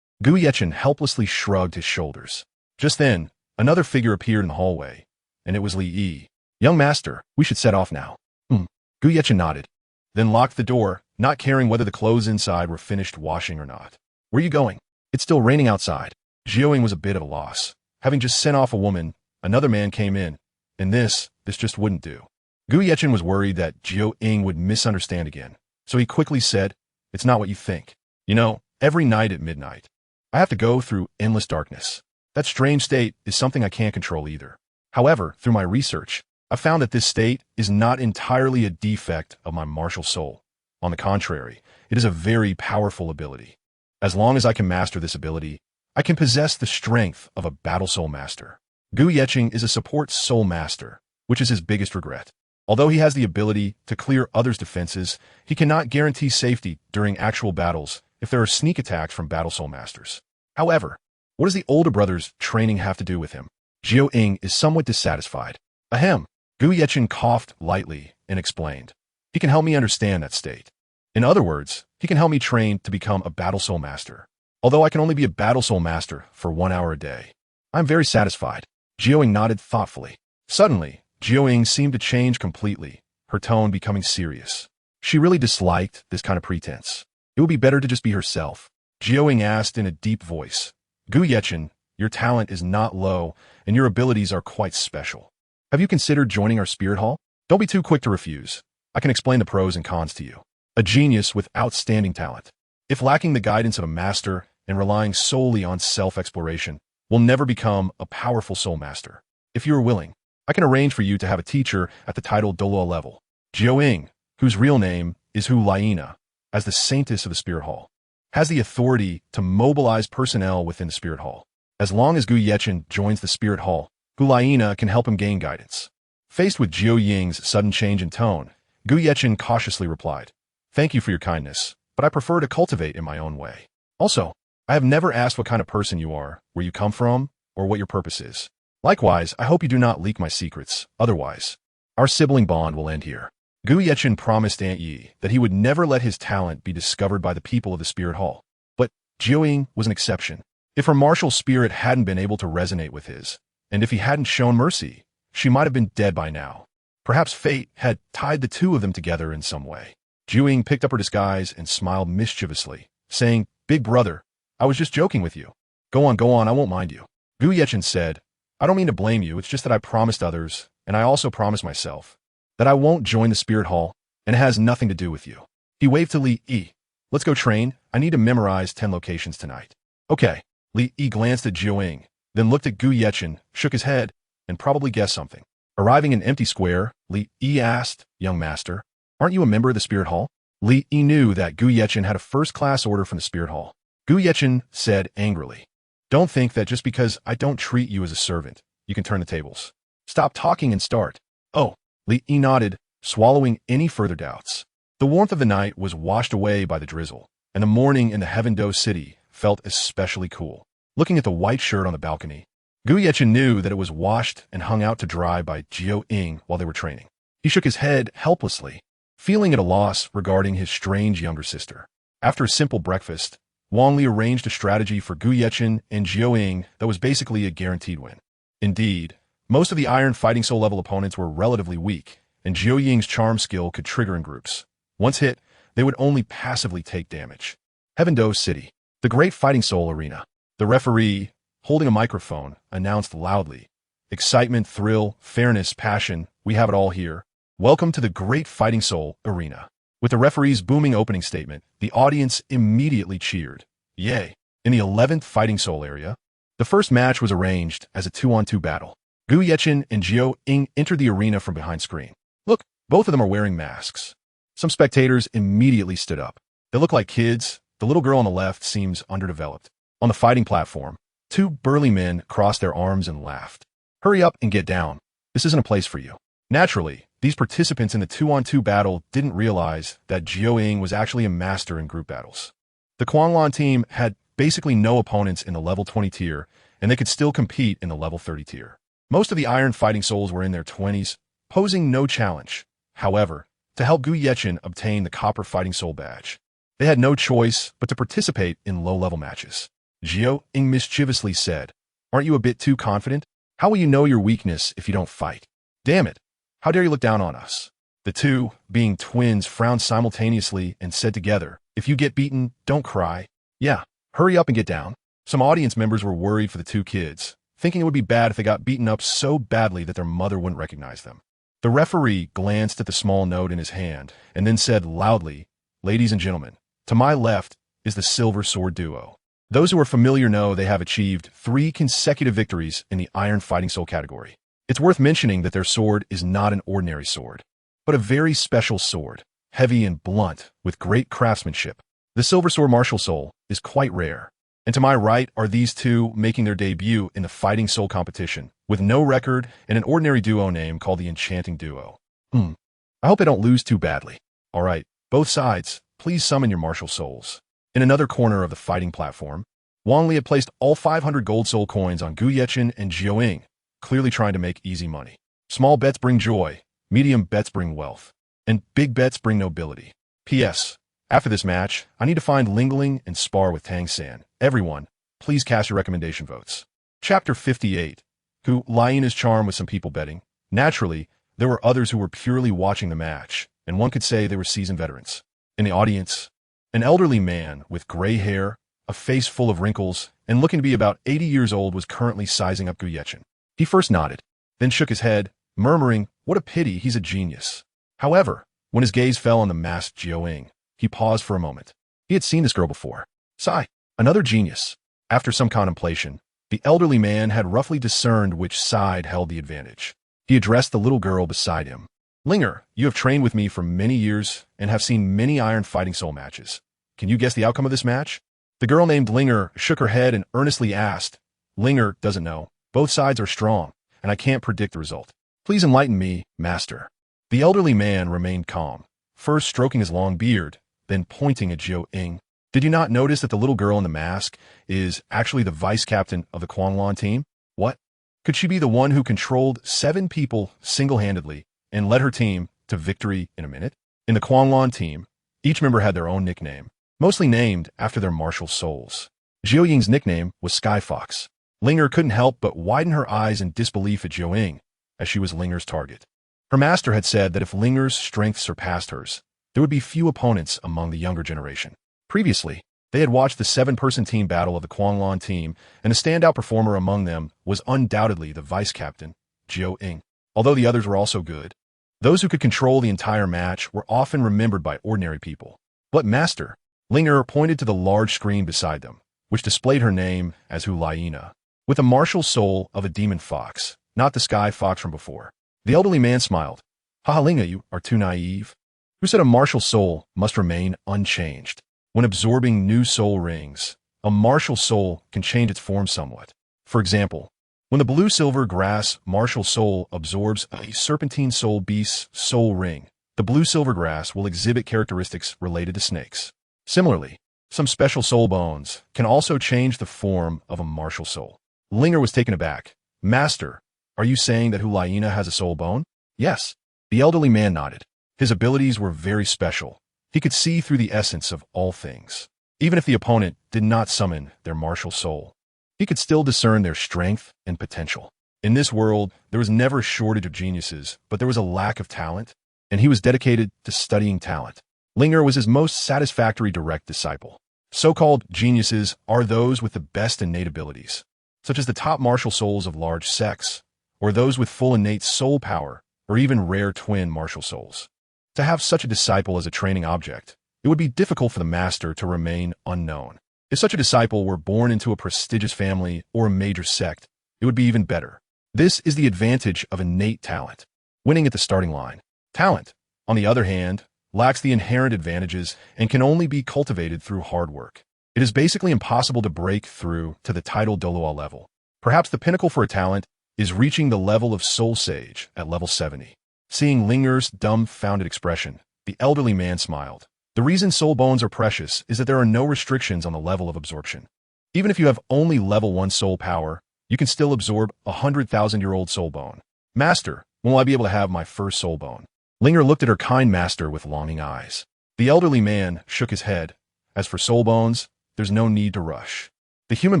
Gu Yecheng helplessly shrugged his shoulders. Just then, another figure appeared in the hallway, and it was Li Yi. "Young master, we should set off now." Gu Yecheng nodded, then locked the door, not caring whether the clothes inside were finished washing or not. "Where are you going?" "It's still raining outside." Zhu Ying was a bit of a loss. Having just sent off a woman, another man came in, and this just wouldn't do. Gu Yecheng was worried that Zhu Ying would misunderstand again, so he quickly said, "It's not what you think. You know, every night at midnight, I have to go through endless darkness. That strange state is something I can't control either. However, through my research, I found that this state is not entirely a defect of my martial soul. On the contrary, it is a very powerful ability. As long as I can master this ability, I can possess the strength of a battle soul master." Gu Yecheng is a support soul master, which is his biggest regret. Although he has the ability to clear others' defenses, he cannot guarantee safety during actual battles if there are sneak attacks from battle soul masters. However, what does the older brother's training have to do with him? Zhu Ying is somewhat dissatisfied. Gu Yecheng coughed lightly and explained, "He can help me understand that state. In other words, he can help me train to become a battle soul master. Although I can only be a battle soul master for 1 hour a day, I'm very satisfied." Zhu Ying nodded thoughtfully. Suddenly, Zhu Ying seemed to change completely, her tone becoming serious. She really disliked this kind of pretense. It would be better to just be herself. Zhu Ying asked in a deep voice, "Gu Yecheng, your talent is not low, and your abilities are quite special. Have you considered joining our spirit hall? Don't be too quick to refuse. I can explain the pros and cons to you. A genius with outstanding talent, if lacking the guidance of a master and relying solely on self-exploration, will never become a powerful soul master. If you are willing, I can arrange for you to have a teacher at the title Douluo level. Jiao, whose real name is Hu Laina, as the saintess of the Spirit Hall, has the authority to mobilize personnel within the Spirit Hall. As long as Gu Yechen joins the Spirit Hall, Hu Laina can help him gain guidance. Faced with Jiao Ying's sudden change in tone, Gu Yechen cautiously replied, "Thank you for your kindness, but I prefer to cultivate in my own way. Also, I have never asked what kind of person you are, where you come from, or what your purpose is. Likewise, I hope you do not leak my secrets, otherwise, our sibling bond will end here." Gu Yechen promised Aunt Yi that he would never let his talent be discovered by the people of the Spirit Hall. But Jiao Ying was an exception. If her martial spirit hadn't been able to resonate with his, and if he hadn't shown mercy, she might have been dead by now. Perhaps fate had tied the two of them together in some way. Jiao Ying picked up her disguise and smiled mischievously, saying, "Big brother, I was just joking with you. Go on, I won't mind you." Gu Yechen said, "I don't mean to blame you, it's just that I promised others, and I also promised myself, that I won't join the Spirit Hall, and it has nothing to do with you." He waved to Li Yi. "Let's go train. I need to memorize 10 locations tonight." "Okay." Li Yi glanced at Jiao Ying, then looked at Gu Yechen, shook his head, and probably guessed something. Arriving in Empty Square, Li Yi asked, "Young master, aren't you a member of the Spirit Hall?" Li Yi knew that Gu Yechen had a first-class order from the Spirit Hall. Gu Yechen said angrily, "Don't think that just because I don't treat you as a servant, you can turn the tables. Stop talking and start." "Oh." Li Yi nodded, swallowing any further doubts. The warmth of the night was washed away by the drizzle, and the morning in the Heaven-Do city felt especially cool. Looking at the white shirt on the balcony, Gu Yechen knew that it was washed and hung out to dry by Jiao Ying while they were training. He shook his head helplessly, feeling at a loss regarding his strange younger sister. After a simple breakfast, Wang Li arranged a strategy for Gu Yechen and Jiao Ying that was basically a guaranteed win. Indeed, most of the Iron Fighting Soul level opponents were relatively weak, and Jiao Ying's charm skill could trigger in groups. Once hit, they would only passively take damage. Heaven-Do City, the Great Fighting Soul Arena. The referee, holding a microphone, announced loudly, "Excitement, thrill, fairness, passion, we have it all here. Welcome to the Great Fighting Soul Arena." With the referee's booming opening statement, the audience immediately cheered. Yay! In the 11th Fighting Soul area, the first match was arranged as a 2-on-2 battle. Gu Yechen and Jiao Ying entered the arena from behind screen. Look, both of them are wearing masks. Some spectators immediately stood up. They look like kids. The little girl on the left seems underdeveloped. On the fighting platform, two burly men crossed their arms and laughed. "Hurry up and get down. This isn't a place for you." Naturally, these participants in the 2-on-2 battle didn't realize that Jiao Ying was actually a master in group battles. The Quanlan team had basically no opponents in the level 20 tier, and they could still compete in the level 30 tier. Most of the Iron Fighting Souls were in their 20s, posing no challenge. However, to help Gu Yechen obtain the Copper Fighting Soul badge, they had no choice but to participate in low-level matches. Jiao Ying mischievously said, "Aren't you a bit too confident? How will you know your weakness if you don't fight? Damn it! How dare you look down on us?" The two, being twins, frowned simultaneously and said together, "If you get beaten, don't cry. Yeah, hurry up and get down." Some audience members were worried for the two kids, thinking it would be bad if they got beaten up so badly that their mother wouldn't recognize them. The referee glanced at the small note in his hand and then said loudly, "Ladies and gentlemen, to my left is the Silver Sword Duo. Those who are familiar know they have achieved 3 consecutive victories in the Iron Fighting Soul category. It's worth mentioning that their sword is not an ordinary sword, but a very special sword, heavy and blunt, with great craftsmanship. The Silver Sword Martial Soul is quite rare. And to my right are these two making their debut in the Fighting Soul competition, with no record and an ordinary duo name called the Enchanting Duo. I hope they don't lose too badly. All right, both sides, please summon your martial souls." In another corner of the fighting platform, Wang Li had placed all 500 gold soul coins on Gu Yechen and Jiao Ying, clearly trying to make easy money. Small bets bring joy, medium bets bring wealth, and big bets bring nobility. P.S. After this match, I need to find Lingling and spar with Tang San. Everyone, please cast your recommendation votes. Chapter 58. Hu Laina's charm with some people betting. Naturally, there were others who were purely watching the match, and one could say they were seasoned veterans. In the audience, an elderly man with gray hair, a face full of wrinkles, and looking to be about 80 years old was currently sizing up Gu Yechen. He first nodded, then shook his head, murmuring, "What a pity, he's a genius." However, when his gaze fell on the masked Jiao Ying, he paused for a moment. He had seen this girl before. Sigh, another genius. After some contemplation, the elderly man had roughly discerned which side held the advantage. He addressed the little girl beside him. Linger, you have trained with me for many years and have seen many Iron Fighting Soul matches. Can you guess the outcome of this match? The girl named Linger shook her head and earnestly asked. Linger doesn't know. Both sides are strong, and I can't predict the result. Please enlighten me, master. The elderly man remained calm, first stroking his long beard, then pointing at Jiao Ying. Did you not notice that the little girl in the mask is actually the vice-captain of the Quanlan team? What? Could she be the one who controlled 7 people single-handedly and led her team to victory in a minute? In the Quanlan team, each member had their own nickname, mostly named after their martial souls. Jiao Ying's nickname was Sky Fox. Linger couldn't help but widen her eyes in disbelief at Jiao Ying, as she was Linger's target. Her master had said that if Linger's strength surpassed hers, there would be few opponents among the younger generation. Previously, they had watched the 7-person team battle of the Quanlan team, and the standout performer among them was undoubtedly the vice-captain, Jiao Ying. Although the others were also good, those who could control the entire match were often remembered by ordinary people. But master, Linger pointed to the large screen beside them, which displayed her name as Hulaina, with the martial soul of a demon fox, not the Sky Fox from before. The elderly man smiled. Haha, Linger, you are too naive. Who said a martial soul must remain unchanged? When absorbing new soul rings, a martial soul can change its form somewhat. For example, when the blue-silver grass martial soul absorbs a serpentine soul beast's soul ring, the blue-silver grass will exhibit characteristics related to snakes. Similarly, some special soul bones can also change the form of a martial soul. Linger was taken aback. Master, are you saying that Hulaina has a soul bone? Yes. The elderly man nodded. His abilities were very special. He could see through the essence of all things. Even if the opponent did not summon their martial soul, he could still discern their strength and potential. In this world, there was never a shortage of geniuses, but there was a lack of talent, and he was dedicated to studying talent. Linger was his most satisfactory direct disciple. So-called geniuses are those with the best innate abilities, such as the top martial souls of large sects, or those with full innate soul power, or even rare twin martial souls. To have such a disciple as a training object, it would be difficult for the master to remain unknown. If such a disciple were born into a prestigious family or a major sect, it would be even better. This is the advantage of innate talent, winning at the starting line. Talent, on the other hand, lacks the inherent advantages and can only be cultivated through hard work. It is basically impossible to break through to the title Douluo level. Perhaps the pinnacle for a talent is reaching the level of Soul Sage at level 70. Seeing Linger's dumbfounded expression, the elderly man smiled. The reason soul bones are precious is that there are no restrictions on the level of absorption. Even if you have only level 1 soul power, you can still absorb a 100,000-year-old soul bone. Master, when will I be able to have my first soul bone? Linger looked at her kind master with longing eyes. The elderly man shook his head. As for soul bones, there's no need to rush. The human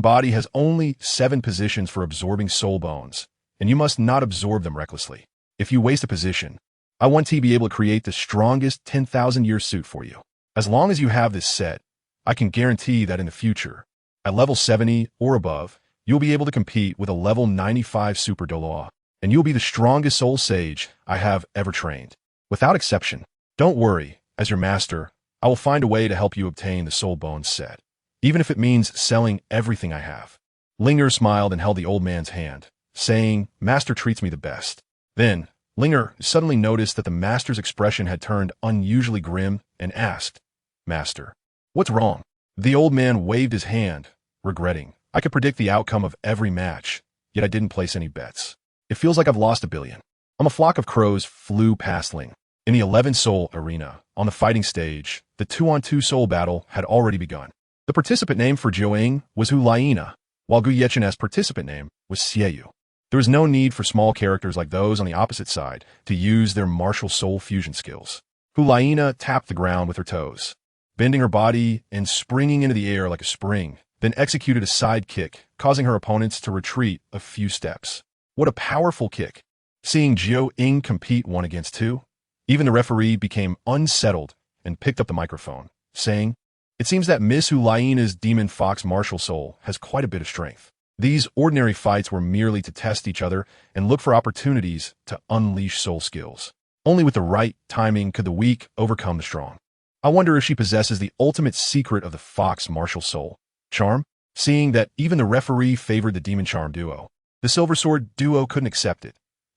body has only 7 positions for absorbing soul bones, and you must not absorb them recklessly. If you waste a position, I want to be able to create the strongest 10,000-year suit for you. As long as you have this set, I can guarantee that in the future, at level 70 or above, you'll be able to compete with a level 95 Super Douluo, and you'll be the strongest soul sage I have ever trained. Without exception. Don't worry, as your master, I will find a way to help you obtain the soul bones set, even if it means selling everything I have. Linger smiled and held the old man's hand, saying, Master treats me the best. Then, Linger suddenly noticed that the master's expression had turned unusually grim and asked, Master, what's wrong? The old man waved his hand, regretting. I could predict the outcome of every match, yet I didn't place any bets. It feels like I've lost $1 billion. A flock of crows flew past Ling. In the 11-soul arena, on the fighting stage, the 2-on-2 soul battle had already begun. The participant name for Jiao Ying was Hulaina, while Gu Yechen's participant name was Xieyu. There was no need for small characters like those on the opposite side to use their martial soul fusion skills. Hulaina tapped the ground with her toes, bending her body and springing into the air like a spring, then executed a side kick, causing her opponents to retreat a few steps. What a powerful kick! Seeing Jiao Ying compete 1 against 2, even the referee became unsettled and picked up the microphone, saying, It seems that Miss Hulaina's demon fox martial soul has quite a bit of strength. These ordinary fights were merely to test each other and look for opportunities to unleash soul skills. Only with the right timing could the weak overcome the strong. I wonder if she possesses the ultimate secret of the fox martial soul. Charm? Seeing that even the referee favored the demon charm duo, the silver sword duo couldn't accept it.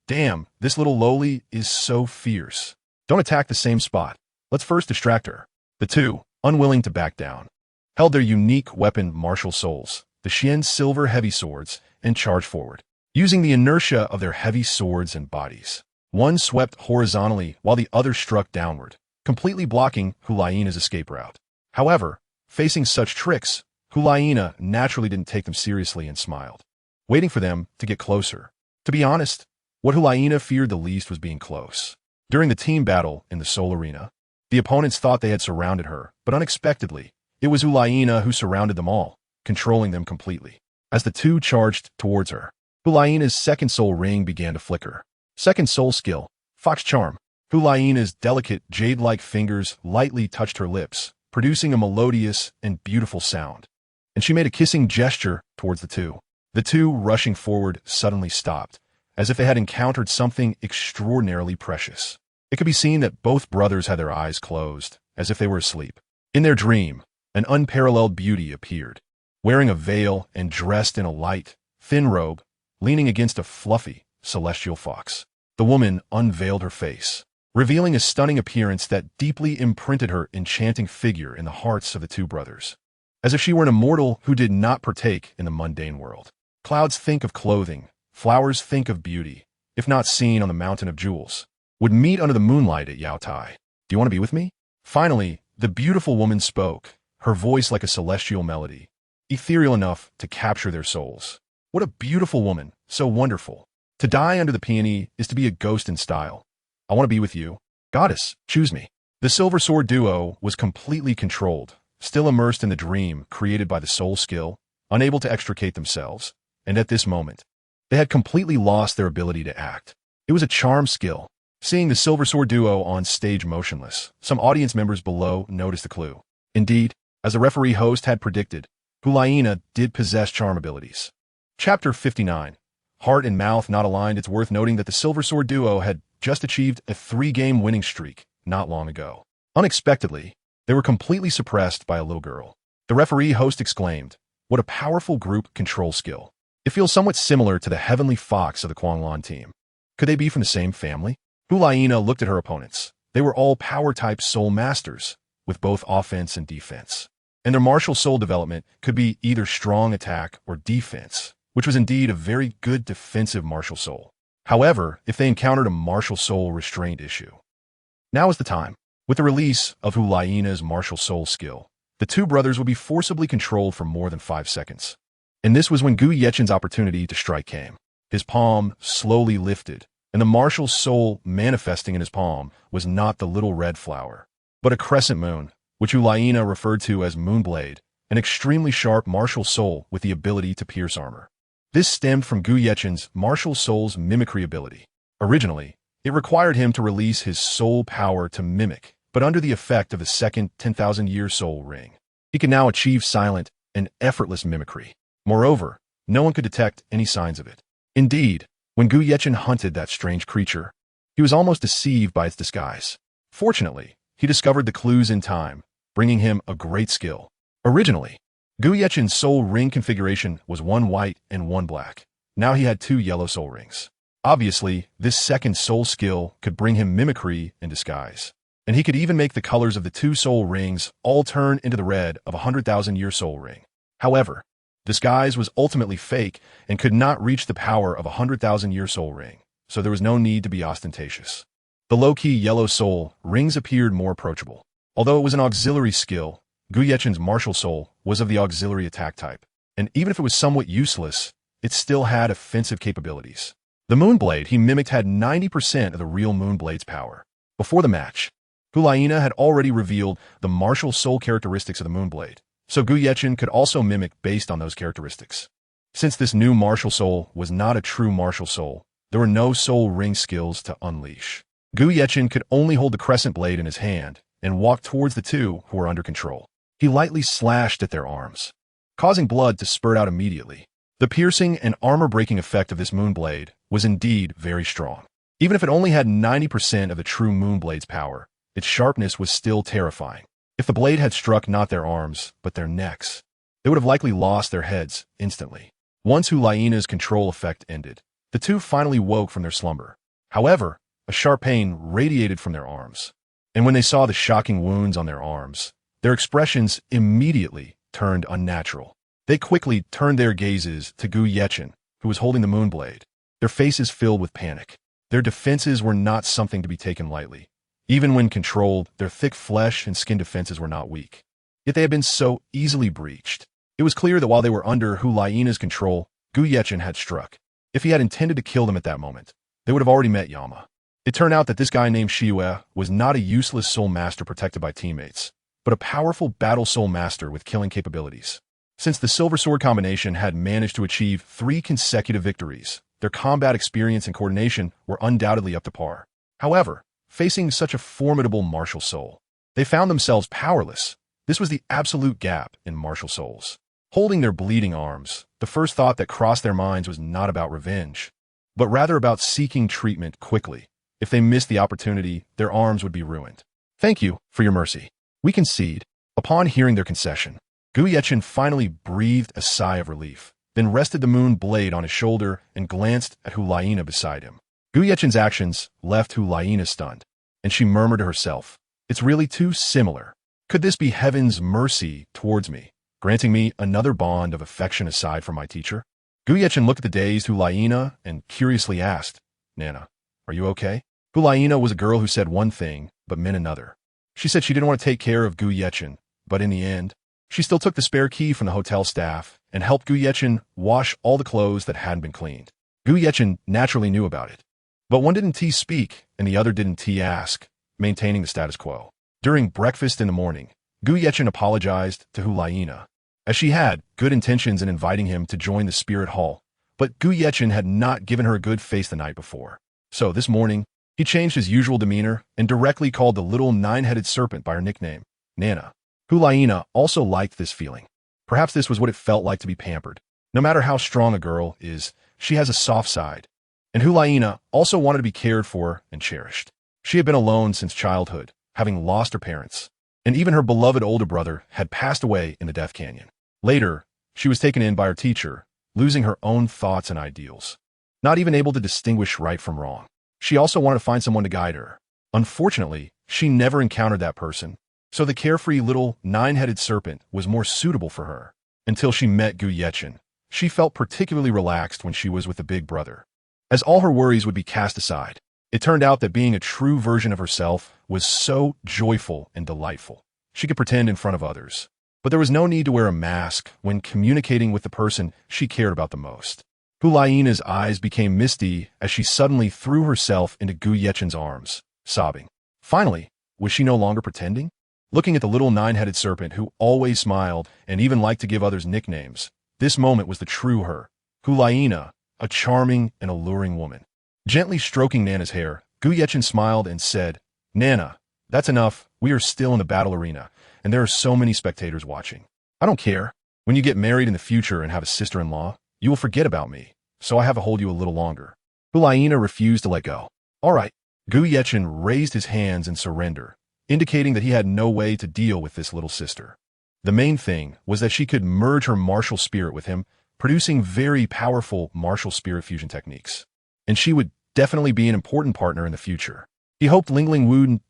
Damn, this little lowly is so fierce. Don't attack the same spot. Let's first distract her. The two, unwilling to back down, held their unique weapon martial souls, the Xian silver heavy swords, and charged forward. Using the inertia of their heavy swords and bodies, one swept horizontally while the other struck downward, completely blocking Hulaina's escape route. However, facing such tricks, Hulaina naturally didn't take them seriously and smiled, waiting for them to get closer. To be honest, what Hulaina feared the least was being close. During the team battle in the Soul Arena, the opponents thought they had surrounded her, but unexpectedly, it was Hulaina who surrounded them all, controlling them completely. As the two charged towards her, Hulaina's second soul ring began to flicker. Second soul skill, Fox Charm. Hulaina's delicate jade-like fingers lightly touched her lips, producing a melodious and beautiful sound. And she made a kissing gesture towards the two. The two, rushing forward, suddenly stopped, as if they had encountered something extraordinarily precious. It could be seen that both brothers had their eyes closed, as if they were asleep. In their dream, an unparalleled beauty appeared, wearing a veil and dressed in a light, thin robe, leaning against a fluffy, celestial fox. The woman unveiled her face, revealing a stunning appearance that deeply imprinted her enchanting figure in the hearts of the two brothers, as if she were an immortal who did not partake in the mundane world. Clouds think of clothing, flowers think of beauty, if not seen on the mountain of jewels, would meet under the moonlight at Yao Tai. Do you want to be with me? Finally, the beautiful woman spoke, her voice like a celestial melody, ethereal enough to capture their souls. What a beautiful woman, so wonderful. To die under the peony is to be a ghost in style. I want to be with you. Goddess, choose me. The Silver Sword duo was completely controlled, still immersed in the dream created by the soul skill, unable to extricate themselves, and at this moment, they had completely lost their ability to act. It was a charm skill. Seeing the Silver Sword duo on stage motionless, some audience members below noticed the clue. Indeed, as the referee host had predicted, Hulaina did possess charm abilities. Chapter 59. Heart and mouth not aligned. It's worth noting that the Silver Sword duo had just achieved a 3-game winning streak not long ago. Unexpectedly, they were completely suppressed by a little girl. The referee host exclaimed, "What a powerful group control skill. It feels somewhat similar to the Heavenly Fox of the Quanglan team. Could they be from the same family?" Hulaina looked at her opponents. They were all power-type soul masters, with both offense and defense. And their martial soul development could be either strong attack or defense, which was indeed a very good defensive martial soul. However, if they encountered a martial soul restraint issue. Now is the time. With the release of Hulaina's martial soul skill, the two brothers would be forcibly controlled for more than 5 seconds. And this was when Gu Yechen's opportunity to strike came. His palm slowly lifted, and the martial soul manifesting in his palm was not the little red flower, but a crescent moon, which Hulaina referred to as Moonblade, an extremely sharp martial soul with the ability to pierce armor. This stemmed from Gu Yechen's martial soul's mimicry ability. Originally, it required him to release his soul power to mimic, but under the effect of the second 10,000-year soul ring, he could now achieve silent and effortless mimicry. Moreover, no one could detect any signs of it. Indeed, when Gu Yechen hunted that strange creature, he was almost deceived by its disguise. Fortunately, he discovered the clues in time, bringing him a great skill. Originally, Gu Yechen's soul ring configuration was 1 white and 1 black. Now he had 2 yellow soul rings. Obviously, this second soul skill could bring him mimicry and disguise. And he could even make the colors of the 2 soul rings all turn into the red of a 100,000-year soul ring. However, disguise was ultimately fake and could not reach the power of a 100,000-year soul ring, so there was no need to be ostentatious. The low-key yellow soul rings appeared more approachable. Although it was an auxiliary skill, Gu Yechen's martial soul was of the auxiliary attack type, and even if it was somewhat useless, it still had offensive capabilities. The Moonblade he mimicked had 90% of the real Moonblade's power. Before the match, Hulaina had already revealed the martial soul characteristics of the Moonblade, so Gu Yechen could also mimic based on those characteristics. Since this new martial soul was not a true martial soul, there were no soul ring skills to unleash. Gu Yechen could only hold the crescent blade in his hand and walk towards the two who were under control. He lightly slashed at their arms, causing blood to spurt out immediately. The piercing and armor-breaking effect of this Moonblade was indeed very strong. Even if it only had 90% of the true Moonblade's power, its sharpness was still terrifying. If the blade had struck not their arms, but their necks, they would have likely lost their heads instantly. Once Hulaina's control effect ended, The two finally woke from their slumber. However, a sharp pain radiated from their arms. And when they saw the shocking wounds on their arms, their expressions immediately turned unnatural. They quickly turned their gazes to Gu Yechen, who was holding the moonblade, their faces filled with panic. Their defenses were not something to be taken lightly. Even when controlled, their thick flesh and skin defenses were not weak. Yet they had been so easily breached. It was clear that while they were under Hu Laiina's control, Gu Yechen had struck. If he had intended to kill them at that moment, they would have already met Yama. It turned out that this guy named Shiyue was not a useless soul master protected by teammates, but a powerful battle soul master with killing capabilities. Since the Silver Sword combination had managed to achieve 3 consecutive victories, their combat experience and coordination were undoubtedly up to par. However, facing such a formidable martial soul, they found themselves powerless. This was the absolute gap in martial souls. Holding their bleeding arms, the first thought that crossed their minds was not about revenge, but rather about seeking treatment quickly. If they missed the opportunity, their arms would be ruined. Thank you for your mercy. We concede. Upon hearing their concession, Gu Yechen finally breathed a sigh of relief, then rested the moon blade on his shoulder and glanced at Hu Laiina beside him. Gu Yechen's actions left Hu Laiina stunned, and she murmured to herself, "It's really too similar. Could this be heaven's mercy towards me, granting me another bond of affection aside from my teacher?" Gu Yechen looked at the dazed Hu Laiina and curiously asked, "Nana, are you okay?" Hu Laiina was a girl who said one thing, but meant another. She said she didn't want to take care of Gu Yechen, but in the end, she still took the spare key from the hotel staff and helped Gu Yechen wash all the clothes that hadn't been cleaned. Gu Yechen naturally knew about it. But one didn't speak and the other didn't ask, maintaining the status quo. During breakfast in the morning, Gu Yechen apologized to Hu Laiina, as she had good intentions in inviting him to join the spirit hall, but Gu Yechen had not given her a good face the night before. So this morning, he changed his usual demeanor and directly called the little 9-headed serpent by her nickname, Nana. Hu Laiina also liked this feeling. Perhaps this was what it felt like to be pampered. No matter how strong a girl is, she has a soft side. And Hu Laiina also wanted to be cared for and cherished. She had been alone since childhood, having lost her parents, and even her beloved older brother had passed away in the Death Canyon. Later, she was taken in by her teacher, losing her own thoughts and ideals, not even able to distinguish right from wrong. She also wanted to find someone to guide her. Unfortunately, she never encountered that person, so the carefree little 9-headed serpent was more suitable for her. Until she met Gu Yechen, she felt particularly relaxed when she was with the big brother, as all her worries would be cast aside. It turned out that being a true version of herself was so joyful and delightful. She could pretend in front of others, but there was no need to wear a mask when communicating with the person she cared about the most. Hu Laiina's eyes became misty as she suddenly threw herself into Gu Yechen's arms, sobbing. Finally, was she no longer pretending? Looking at the little 9-headed serpent who always smiled and even liked to give others nicknames, this moment was the true her, Hu Laiina, a charming and alluring woman. Gently stroking Nana's hair, Gu Yechen smiled and said, "Nana, that's enough. We are still in the battle arena, and there are so many spectators watching. I don't care. When you get married in the future and have a sister-in-law, you will forget about me, so I have to hold you a little longer." Hu Laiina refused to let go. "All right." Gu Yechen raised his hands in surrender, indicating that he had no way to deal with this little sister. The main thing was that she could merge her martial spirit with him, producing very powerful martial spirit fusion techniques. And she would definitely be an important partner in the future. He hoped Lingling wouldn't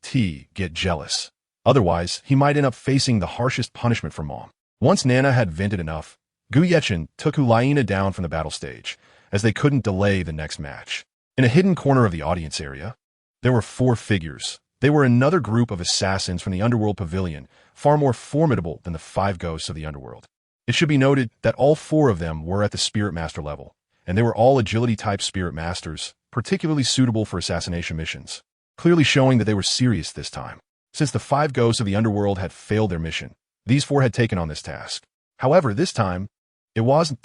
get jealous. Otherwise, he might end up facing the harshest punishment from Mom. Once Nana had vented enough, Gu Yechen took Hu Laiina down from the battle stage, as they couldn't delay the next match. In a hidden corner of the audience area, there were 4 figures. They were another group of assassins from the Underworld Pavilion, far more formidable than the 5 ghosts of the Underworld. It should be noted that all 4 of them were at the Spirit Master level, and they were all agility-type Spirit Masters, particularly suitable for assassination missions, clearly showing that they were serious this time. Since the 5 ghosts of the Underworld had failed their mission, these 4 had taken on this task. However, this time, it wasn't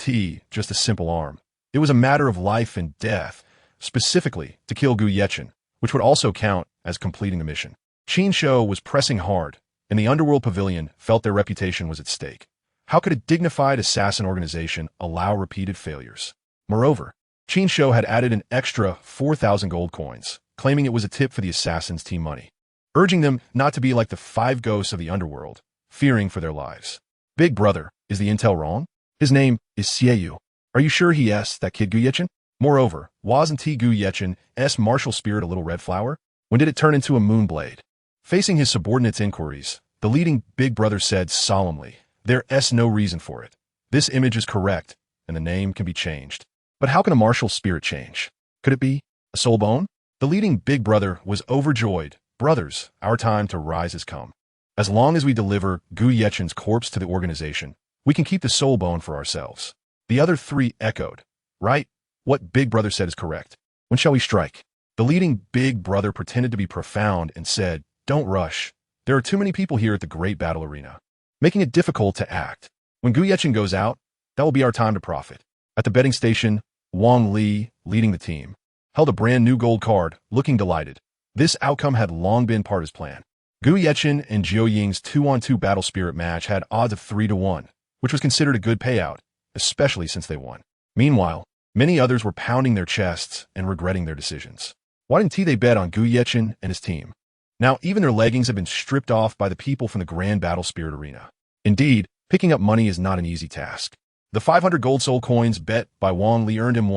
just a simple arm. It was a matter of life and death, specifically to kill Gu Yechen, which would also count as completing the mission. Qin Shou was pressing hard, and the Underworld Pavilion felt their reputation was at stake. How could a dignified assassin organization allow repeated failures? Moreover, Qin Shou had added an extra 4,000 gold coins, claiming it was a tip for the assassins' team money, urging them not to be like the 5 ghosts of the Underworld, fearing for their lives. "Big brother, is the intel wrong? His name is Xieyu. Are you sure he is that kid Gu Yechen?" Moreover, wasn't Gu Yechen's martial spirit a little red flower? When did it turn into a moonblade? Facing his subordinates' inquiries, the leading big brother said solemnly, "There's no reason for it. This image is correct, and the name can be changed. But how can a martial spirit change? Could it be a soul bone?" The leading big brother was overjoyed. "Brothers, our time to rise has come. As long as we deliver Gu Yechen's corpse to the organization, we can keep the soul bone for ourselves." The other three echoed, "Right, what big brother said is correct. When shall we strike?" The leading big brother pretended to be profound and said, "Don't rush. There are too many people here at the great battle arena, making it difficult to act. When Gu Yechen goes out, that will be our time to profit." At the betting station, Wang Li, leading the team, held a brand new gold card, looking delighted. This outcome had long been part of his plan. Gu Yechen and Jiao Ying's 2-on-2 battle spirit match had odds of 3-1, which was considered a good payout, especially since they won. Meanwhile, many others were pounding their chests and regretting their decisions. Why didn't they bet on Gu Yechen and his team? Now, even their leggings have been stripped off by the people from the Grand Battle Spirit Arena. Indeed, picking up money is not an easy task. The 500 gold soul coins bet by Wang Li earned him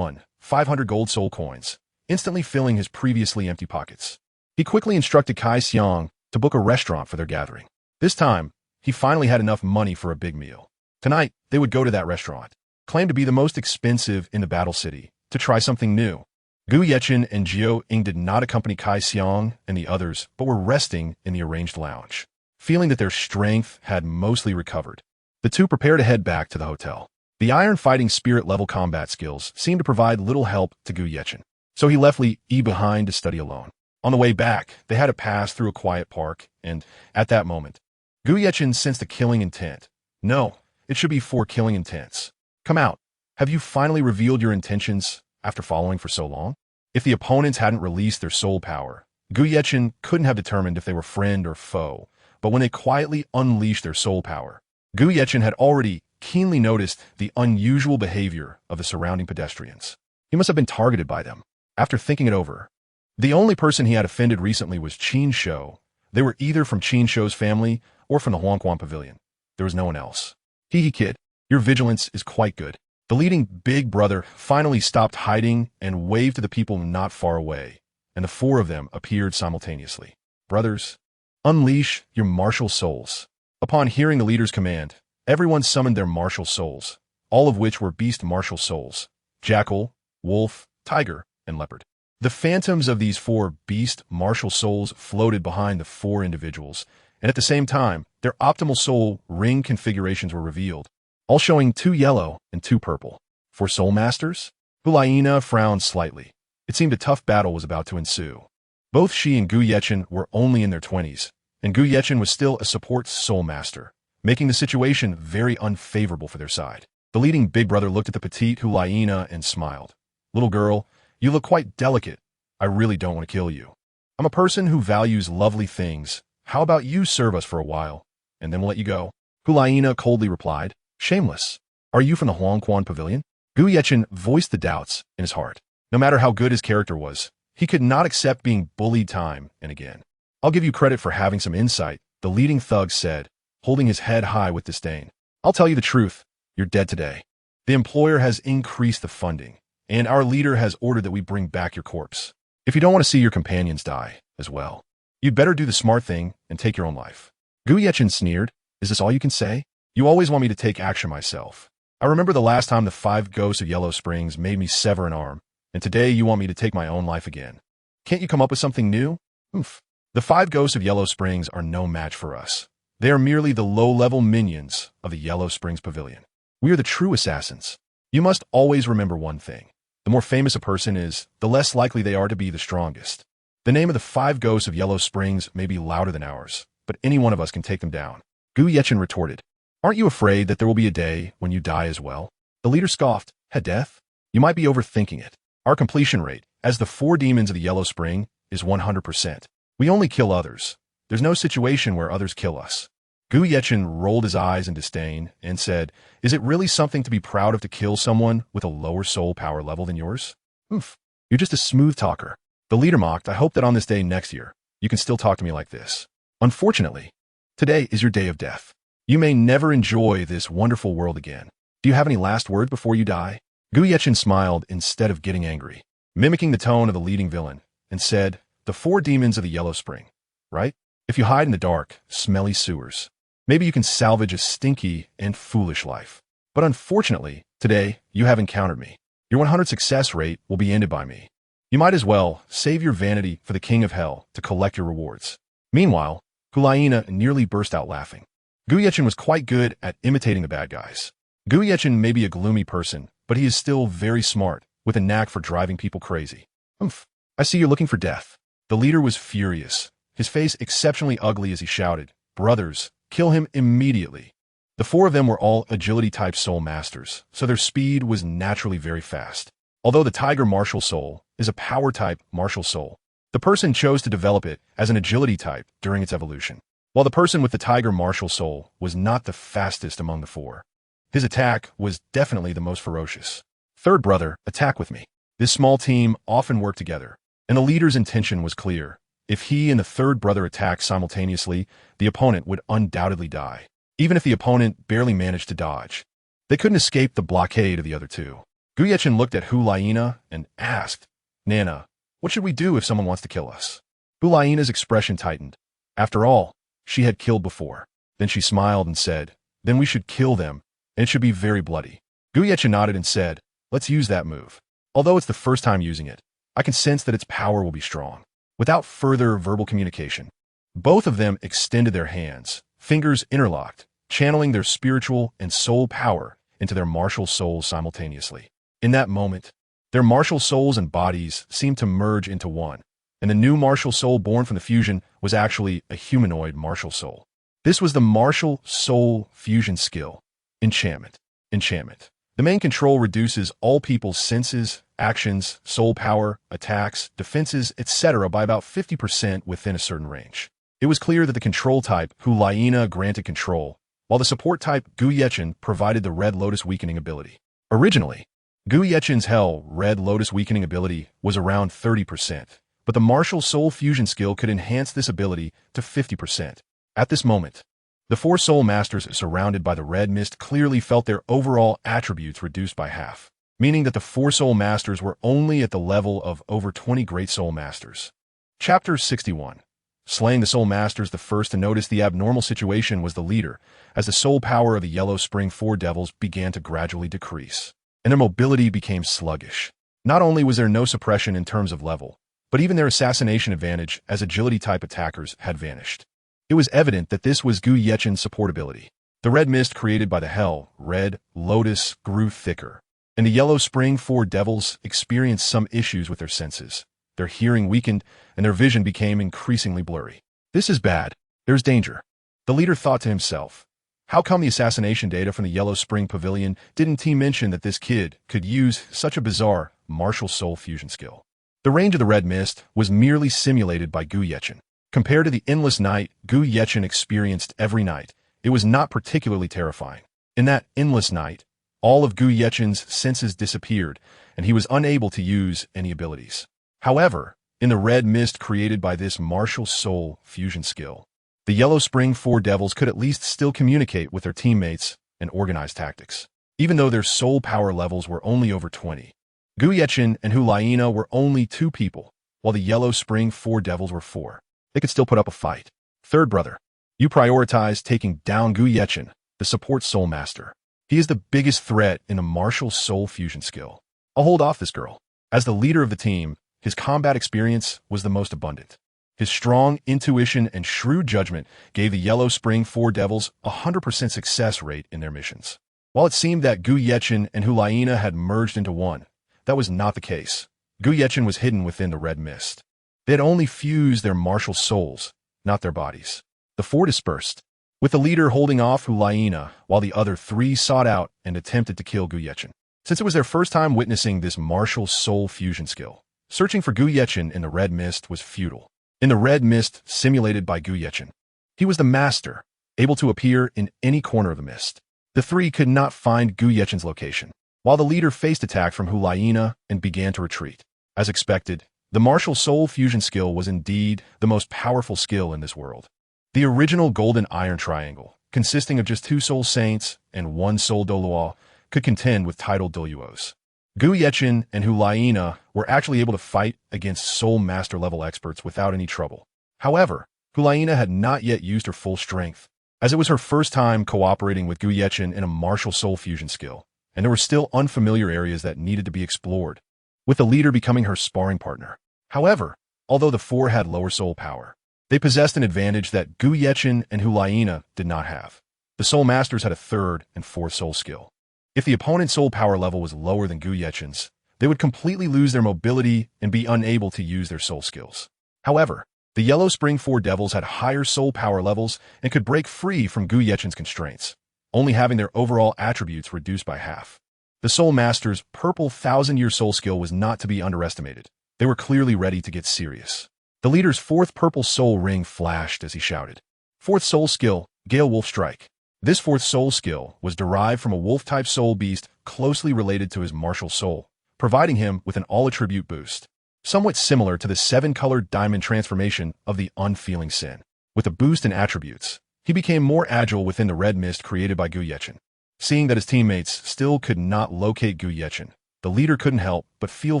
500 gold soul coins, instantly filling his previously empty pockets. He quickly instructed Kai Xiang to book a restaurant for their gathering. This time, he finally had enough money for a big meal. Tonight, they would go to that restaurant, claimed to be the most expensive in the battle city, to try something new. Gu Yechen and Jiao Ying did not accompany Kai Xiang and the others, but were resting in the arranged lounge. Feeling that their strength had mostly recovered, the two prepared to head back to the hotel. The iron fighting spirit level combat skills seemed to provide little help to Gu Yechen, so he left Li Yi behind to study alone. On the way back, they had to pass through a quiet park, and at that moment, Gu Yechen sensed a killing intent. No, it should be 4 killing intents. Come out. Have you finally revealed your intentions after following for so long? If the opponents hadn't released their soul power, Gu Yechen couldn't have determined if they were friend or foe, but when they quietly unleashed their soul power, Gu Yechen had already keenly noticed the unusual behavior of the surrounding pedestrians. He must have been targeted by them. After thinking it over, the only person he had offended recently was Qin Shou. They were either from Qin Shou's family or from the Huangquan Pavilion. There was no one else. Hee kid, your vigilance is quite good. The leading big brother finally stopped hiding and waved to the people not far away, and the 4 of them appeared simultaneously. Brothers, unleash your martial souls. Upon hearing the leader's command, everyone summoned their martial souls, all of which were beast martial souls: jackal, wolf, tiger, and leopard. The phantoms of these 4 beast martial souls floated behind the 4 individuals, and at the same time, their optimal soul ring configurations were revealed, all showing 2 yellow and 2 purple. For soul masters? Hulaina frowned slightly. It seemed a tough battle was about to ensue. Both she and Gu Yechen were only in their 20s, and Gu Yechen was still a support soul master, making the situation very unfavorable for their side. The leading big brother looked at the petite Hulaina and smiled. "Little girl, you look quite delicate. I really don't want to kill you. I'm a person who values lovely things. How about you serve us for a while, and then we'll let you go?" Hulaina coldly replied, "Shameless. Are you from the Huangquan Pavilion?" Gu Yechen voiced the doubts in his heart. No matter how good his character was, he could not accept being bullied time and again. "I'll give you credit for having some insight," the leading thug said, holding his head high with disdain. "I'll tell you the truth. You're dead today. The employer has increased the funding, and our leader has ordered that we bring back your corpse. If you don't want to see your companions die as well, you'd better do the smart thing and take your own life." Gu Yechen sneered. "Is this all you can say? You always want me to take action myself. I remember the last time the 5 ghosts of Yellow Springs made me sever an arm, and today you want me to take my own life again. Can't you come up with something new?" "Oof. The 5 ghosts of Yellow Springs are no match for us. They are merely the low-level minions of the Yellow Springs Pavilion. We are the true assassins. You must always remember one thing. The more famous a person is, the less likely they are to be the strongest. The name of the 5 ghosts of Yellow Springs may be louder than ours, but any one of us can take them down." Gu Yechen retorted, "Aren't you afraid that there will be a day when you die as well?" The leader scoffed. "Had death? You might be overthinking it. Our completion rate, as the 4 demons of the Yellow Spring, is 100%. We only kill others. There's no situation where others kill us." Gu Yechen rolled his eyes in disdain and said, "Is it really something to be proud of to kill someone with a lower soul power level than yours? Oof, you're just a smooth talker." The leader mocked, "I hope that on this day next year, you can still talk to me like this. Unfortunately, today is your day of death. You may never enjoy this wonderful world again. Do you have any last words before you die?" Gu Yechen smiled instead of getting angry, mimicking the tone of the leading villain, and said, "The four demons of the Yellow Spring, right? If you hide in the dark, smelly sewers, maybe you can salvage a stinky and foolish life. But unfortunately, today, you have encountered me. Your 100 success rate will be ended by me. You might as well save your vanity for the King of Hell to collect your rewards." Meanwhile, Hulaina nearly burst out laughing. Gu Yechen was quite good at imitating the bad guys. Gu Yechen may be a gloomy person, but he is still very smart, with a knack for driving people crazy. "Umph, I see you're looking for death." The leader was furious, his face exceptionally ugly as he shouted, "Brothers, kill him immediately." The four of them were all agility-type soul masters, so their speed was naturally very fast. Although the Tiger Martial Soul is a power-type martial soul, the person chose to develop it as an agility type during its evolution. While the person with the Tiger Martial Soul was not the fastest among the four, his attack was definitely the most ferocious. "Third brother, attack with me." This small team often worked together, and the leader's intention was clear. If he and the third brother attacked simultaneously, the opponent would undoubtedly die. Even if the opponent barely managed to dodge, they couldn't escape the blockade of the other two. Gu Yechen looked at Hulaina and asked, "Nana, what should we do if someone wants to kill us?" Hulaina's expression tightened. After all, she had killed before. Then she smiled and said, "Then we should kill them, and it should be very bloody." Gu Yechen nodded and said, "Let's use that move. Although it's the first time using it, I can sense that its power will be strong." Without further verbal communication, both of them extended their hands, fingers interlocked, channeling their spiritual and soul power into their martial souls simultaneously. In that moment, their martial souls and bodies seemed to merge into one, and the new martial soul born from the fusion was actually a humanoid martial soul. This was the martial soul fusion skill, enchantment. Enchantment. The main control reduces all people's senses, actions, soul power, attacks, defenses, etc. by about 50% within a certain range. It was clear that the control type, Hulaina, granted control, while the support type, Gu Yechen, provided the Red Lotus weakening ability. Originally, Gu Yechen's Hell Red Lotus weakening ability was around 30%, but the martial soul fusion skill could enhance this ability to 50%. At this moment, the four soul masters surrounded by the red mist clearly felt their overall attributes reduced by half, meaning that the four soul masters were only at the level of over 20 great soul masters. Chapter 61. Slaying the soul masters. The first to notice the abnormal situation was the leader, as the soul power of the Yellow Spring Four Devils began to gradually decrease, and their mobility became sluggish. Not only was there no suppression in terms of level, but even their assassination advantage as agility-type attackers had vanished. It was evident that this was Gu Yechen's support ability. The red mist created by the Hell Red Lotus grew thicker, and the Yellow Spring Four Devils experienced some issues with their senses. Their hearing weakened, and their vision became increasingly blurry. "This is bad. There's danger." The leader thought to himself, how come the assassination data from the Yellow Spring Pavilion didn't he mention that this kid could use such a bizarre martial soul fusion skill? The range of the red mist was merely simulated by Gu Yechen. Compared to the endless night Gu Yechen experienced every night, it was not particularly terrifying. In that endless night, all of Gu Yechen's senses disappeared, and he was unable to use any abilities. However, in the red mist created by this martial soul fusion skill, the Yellow Spring Four Devils could at least still communicate with their teammates and organize tactics. Even though their soul power levels were only over 20, Gu Yechen and Hulaina were only 2 people, while the Yellow Spring Four Devils were 4. They could still put up a fight. "Third brother, you prioritize taking down Gu Yechen, the support soul master. He is the biggest threat in the martial soul fusion skill. I'll hold off this girl." As the leader of the team, his combat experience was the most abundant. His strong intuition and shrewd judgment gave the Yellow Spring Four Devils a 100% success rate in their missions. While it seemed that Gu Yechen and Hulaina had merged into one, that was not the case. Gu Yechen was hidden within the red mist. They had only fused their martial souls, not their bodies. The four dispersed, with the leader holding off Hulaina, while the other 3 sought out and attempted to kill Gu Yechen. Since it was their first time witnessing this martial soul fusion skill, searching for Gu Yechen in the red mist was futile. In the red mist simulated by Gu Yechen, he was the master, able to appear in any corner of the mist. The 3 could not find Gu Yechen's location, while the leader faced attack from Hulaina and began to retreat. As expected, the martial soul fusion skill was indeed the most powerful skill in this world. The original Golden Iron Triangle, consisting of just 2 soul saints and 1 soul Douluo, could contend with titled Douluos. Gu Yechin and Hu Laina were actually able to fight against Soul Master level experts without any trouble. However, Hu Laina had not yet used her full strength, as it was her first time cooperating with Gu Yechin in a martial soul fusion skill, and there were still unfamiliar areas that needed to be explored, with the leader becoming her sparring partner. However, although the four had lower soul power, they possessed an advantage that Gu Yechin and Hu Laina did not have. The Soul Masters had a third and fourth soul skill. If the opponent's soul power level was lower than Gu Yechin's, they would completely lose their mobility and be unable to use their soul skills. However, the Yellow Spring Four Devils had higher soul power levels and could break free from Gu Yechin's constraints, only having their overall attributes reduced by half. The Soul Master's Purple Thousand-Year Soul skill was not to be underestimated. They were clearly ready to get serious. The leader's fourth purple soul ring flashed as he shouted. Fourth soul skill, Gale Wolf Strike. This fourth soul skill was derived from a wolf-type soul beast closely related to his martial soul, providing him with an all-attribute boost, somewhat similar to the seven-colored diamond transformation of the Unfeeling Sin. With a boost in attributes, he became more agile within the red mist created by Gu Yechin. Seeing that his teammates still could not locate Gu Yechin, the leader couldn't help but feel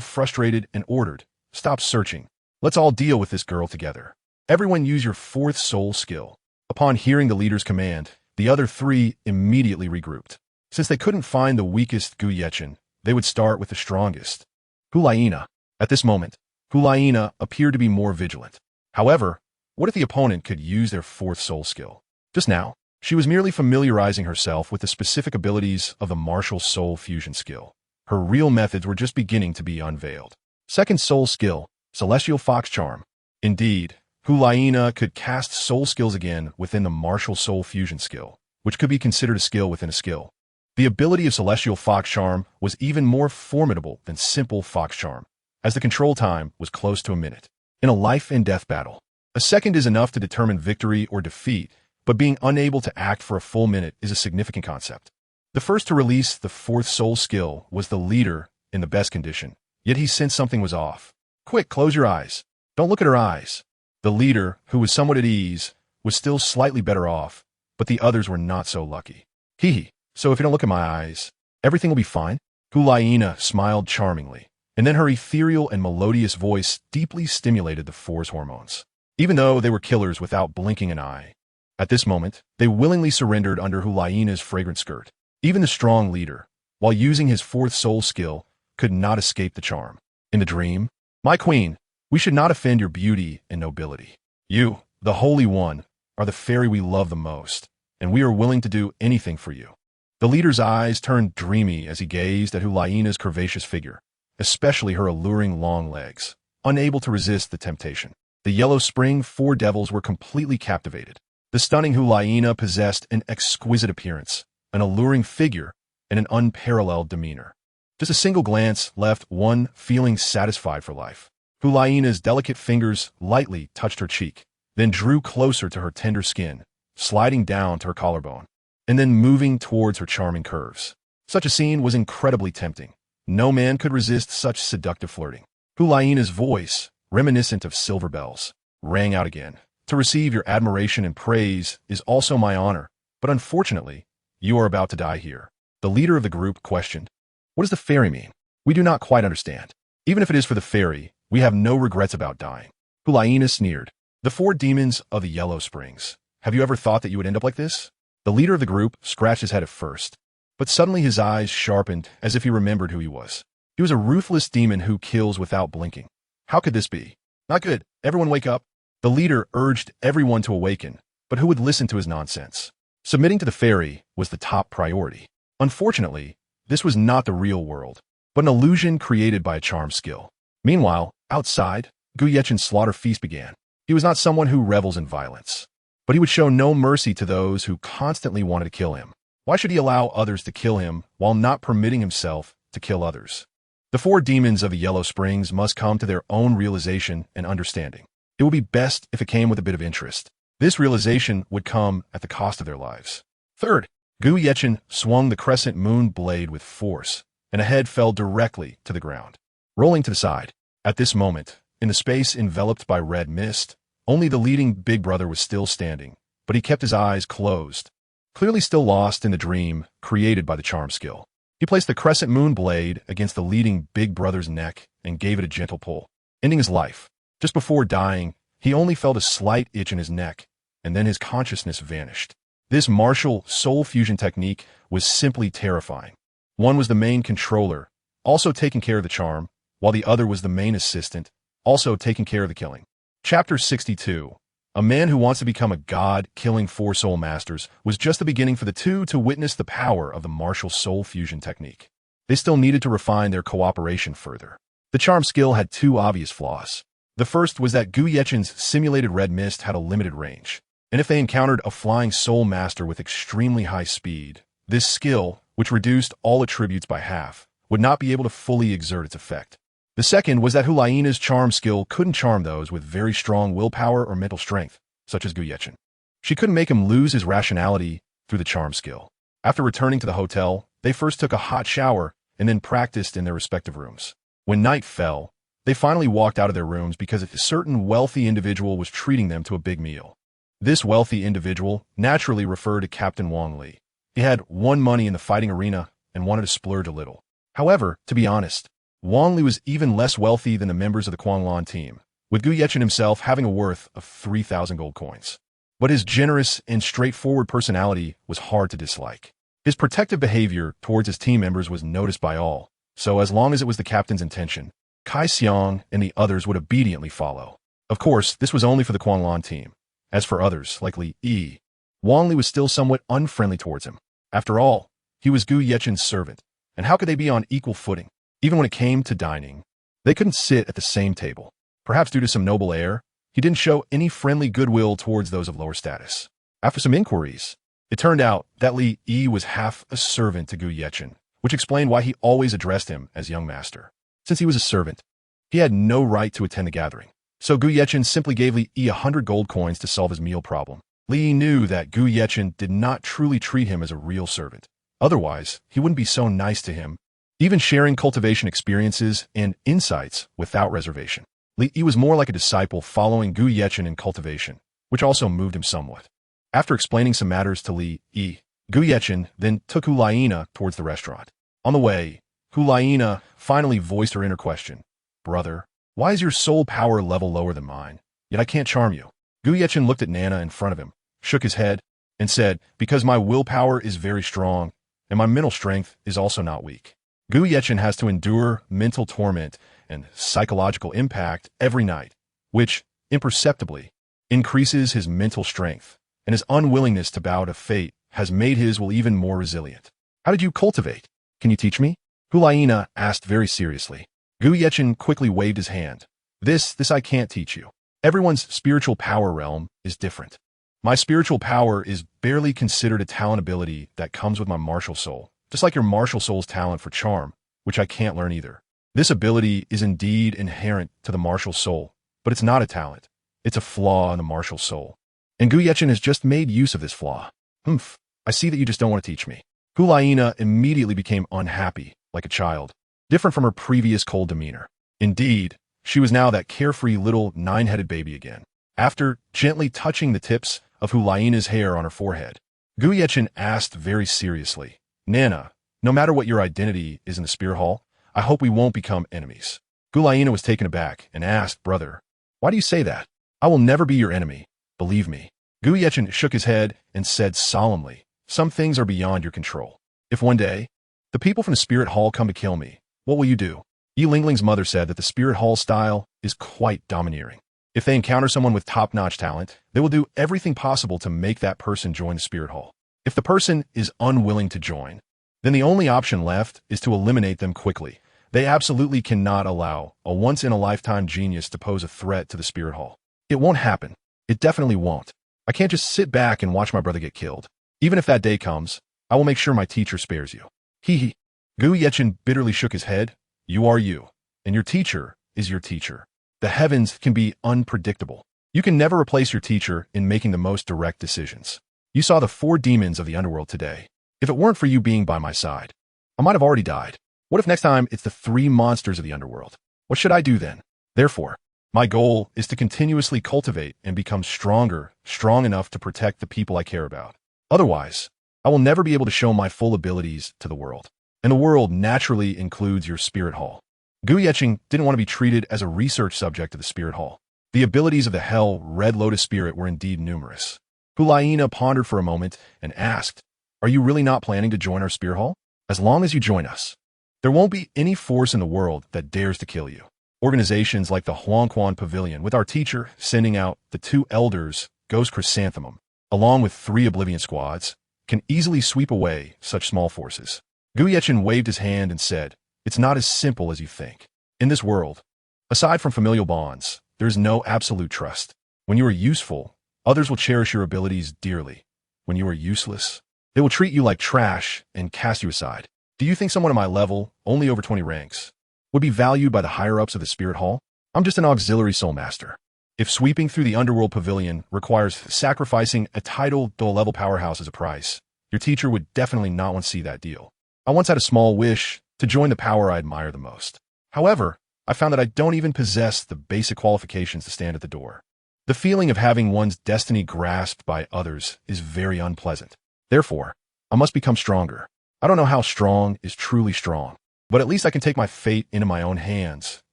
frustrated and ordered, "Stop searching. Let's all deal with this girl together. Everyone use your fourth soul skill." Upon hearing the leader's command, the other three immediately regrouped. Since they couldn't find the weakest Gu Yechin, they would start with the strongest, Hu Laina. At this moment, Hu Laina appeared to be more vigilant. However, what if the opponent could use their fourth soul skill? Just now, she was merely familiarizing herself with the specific abilities of the martial soul fusion skill. Her real methods were just beginning to be unveiled. Second soul skill, Celestial Fox Charm. Indeed, Hu Laina could cast soul skills again within the martial soul fusion skill, which could be considered a skill within a skill. The ability of Celestial Fox Charm was even more formidable than simple Fox Charm, as the control time was close to a minute. In a life and death battle, a second is enough to determine victory or defeat, but being unable to act for a full minute is a significant concept. The first to release the fourth soul skill was the leader in the best condition, yet he sensed something was off. "Quick, close your eyes. Don't look at her eyes." The leader, who was somewhat at ease, was still slightly better off, but the others were not so lucky. "Hee, so if you don't look at my eyes, everything will be fine?" Hu Laina smiled charmingly, and then her ethereal and melodious voice deeply stimulated the four's hormones. Even though they were killers without blinking an eye, at this moment, they willingly surrendered under Hu Laina's fragrant skirt. Even the strong leader, while using his fourth soul skill, could not escape the charm. In the dream, "My queen, we should not offend your beauty and nobility. You, the Holy One, are the fairy we love the most, and we are willing to do anything for you." The leader's eyes turned dreamy as he gazed at Hu Laina's curvaceous figure, especially her alluring long legs, unable to resist the temptation. The Yellow Spring Four Devils were completely captivated. The stunning Hu Laina possessed an exquisite appearance, an alluring figure, and an unparalleled demeanor. Just a single glance left one feeling satisfied for life. Hu Laina's delicate fingers lightly touched her cheek, then drew closer to her tender skin, sliding down to her collarbone, and then moving towards her charming curves. Such a scene was incredibly tempting. No man could resist such seductive flirting. Hu Laina's voice, reminiscent of silver bells, rang out again. "To receive your admiration and praise is also my honor, but unfortunately, you are about to die here." The leader of the group questioned, "What does the fairy mean? We do not quite understand. Even if it is for the fairy, we have no regrets about dying." Hu Laina sneered. "The four demons of the Yellow Springs. Have you ever thought that you would end up like this?" The leader of the group scratched his head at first, but suddenly his eyes sharpened as if he remembered who he was. He was a ruthless demon who kills without blinking. How could this be? "Not good. Everyone wake up." The leader urged everyone to awaken, but who would listen to his nonsense? Submitting to the fairy was the top priority. Unfortunately, this was not the real world, but an illusion created by a charm skill. Meanwhile, outside, Gu Yechin's slaughter feast began. He was not someone who revels in violence, but he would show no mercy to those who constantly wanted to kill him. Why should he allow others to kill him while not permitting himself to kill others? The four demons of the Yellow Springs must come to their own realization and understanding. It would be best if it came with a bit of interest. This realization would come at the cost of their lives. Third, Gu Yechin swung the crescent moon blade with force, and a head fell directly to the ground, rolling to the side. At this moment, in the space enveloped by red mist, only the leading big brother was still standing, but he kept his eyes closed, clearly still lost in the dream created by the charm skill. He placed the crescent moon blade against the leading big brother's neck and gave it a gentle pull, ending his life. Just before dying, he only felt a slight itch in his neck, and then his consciousness vanished. This martial soul fusion technique was simply terrifying. One was the main controller, also taking care of the charm, while the other was the main assistant, also taking care of the killing. Chapter 62. A man who wants to become a god killing 4 soul masters was just the beginning for the two to witness the power of the martial soul fusion technique. They still needed to refine their cooperation further. The charm skill had 2 obvious flaws. The first was that Gu Yechen's simulated red mist had a limited range, and if they encountered a flying soul master with extremely high speed, this skill, which reduced all attributes by half, would not be able to fully exert its effect. The second was that Hulaina's charm skill couldn't charm those with very strong willpower or mental strength, such as Gu Yechen. She couldn't make him lose his rationality through the charm skill. After returning to the hotel, they first took a hot shower and then practiced in their respective rooms. When night fell, they finally walked out of their rooms because a certain wealthy individual was treating them to a big meal. This wealthy individual naturally referred to Captain Wang Li. He had won money in the fighting arena and wanted to splurge a little. However, to be honest, Wang Li was even less wealthy than the members of the Quanglan team, with Gu Yechen himself having a worth of 3,000 gold coins. But his generous and straightforward personality was hard to dislike. His protective behavior towards his team members was noticed by all, so as long as it was the captain's intention, Kai Xiang and the others would obediently follow. Of course, this was only for the Quanglan team. As for others, like Li Yi, Wang Li was still somewhat unfriendly towards him. After all, he was Gu Yechen's servant, and how could they be on equal footing? Even when it came to dining, they couldn't sit at the same table. Perhaps due to some noble air, he didn't show any friendly goodwill towards those of lower status. After some inquiries, it turned out that Li Yi was half a servant to Gu Yechen, which explained why he always addressed him as young master. Since he was a servant, he had no right to attend the gathering, so Gu Yechen simply gave Li Yi 100 gold coins to solve his meal problem. Li Yi knew that Gu Yechen did not truly treat him as a real servant. Otherwise, he wouldn't be so nice to him, even sharing cultivation experiences and insights without reservation. Li Yi was more like a disciple following Gu Yechen in cultivation, which also moved him somewhat. After explaining some matters to Li Yi, Gu Yechen then took Hulaina towards the restaurant. On the way, Hulaina finally voiced her inner question. Brother, why is your soul power level lower than mine? Yet I can't charm you. Gu Yechen looked at Nana in front of him, shook his head, and said, because my willpower is very strong, and my mental strength is also not weak. Gu Yechen has to endure mental torment and psychological impact every night, which, imperceptibly, increases his mental strength, and his unwillingness to bow to fate has made his will even more resilient. How did you cultivate? Can you teach me? Hulaina asked very seriously. Gu Yechen quickly waved his hand. This I can't teach you. Everyone's spiritual power realm is different. My spiritual power is barely considered a talent ability that comes with my martial soul, just like your martial soul's talent for charm, which I can't learn either. This ability is indeed inherent to the martial soul, but it's not a talent. It's a flaw in the martial soul. And Gu Yechen has just made use of this flaw. I see that you just don't want to teach me. Hulaina immediately became unhappy, like a child, different from her previous cold demeanor. Indeed, she was now that carefree little 9-headed baby again. After gently touching the tips of Hulaina's hair on her forehead, Gu Yechen asked very seriously, Nana, no matter what your identity is in the Spear Hall, I hope we won't become enemies. Hulaina was taken aback and asked, Brother, why do you say that? I will never be your enemy, believe me. Gu Yechen shook his head and said solemnly, some things are beyond your control. If one day, the people from the Spirit Hall come to kill me, what will you do? Yi Lingling's mother said that the Spirit Hall style is quite domineering. If they encounter someone with top-notch talent, they will do everything possible to make that person join the Spirit Hall. If the person is unwilling to join, then the only option left is to eliminate them quickly. They absolutely cannot allow a once-in-a-lifetime genius to pose a threat to the Spirit Hall. It won't happen. It definitely won't. I can't just sit back and watch my brother get killed. Even if that day comes, I will make sure my teacher spares you. Hee. Gu Yechen bitterly shook his head. You are you, and your teacher is your teacher. The heavens can be unpredictable. You can never replace your teacher in making the most direct decisions. You saw the 4 demons of the underworld today. If it weren't for you being by my side, I might have already died. What if next time it's the 3 monsters of the underworld? What should I do then? Therefore, my goal is to continuously cultivate and become stronger, strong enough to protect the people I care about. Otherwise, I will never be able to show my full abilities to the world. and the world naturally includes your spirit hall. Gu Yeqing didn't want to be treated as a research subject of the spirit hall. The abilities of the Hell Red Lotus spirit were indeed numerous. Hulaina pondered for a moment and asked, "Are you really not planning to join our spirit hall? As long as you join us, there won't be any force in the world that dares to kill you. Organizations like the Huangquan Pavilion, with our teacher sending out the 2 elders, Ghost Chrysanthemum, along with 3 Oblivion squads, can easily sweep away such small forces." Gu Yeqing waved his hand and said, "It's not as simple as you think. In this world, aside from familial bonds, there is no absolute trust. When you are useful, others will cherish your abilities dearly. When you are useless, they will treat you like trash and cast you aside. Do you think someone at my level, only over 20 ranks, would be valued by the higher-ups of the Spirit Hall? I'm just an auxiliary soul master. If sweeping through the Underworld Pavilion requires sacrificing a title to a level powerhouse as a price, your teacher would definitely not want to see that deal. I once had a small wish to join the power I admire the most. However, I found that I don't even possess the basic qualifications to stand at the door. The feeling of having one's destiny grasped by others is very unpleasant. Therefore, I must become stronger. I don't know how strong is truly strong, but at least I can take my fate into my own hands,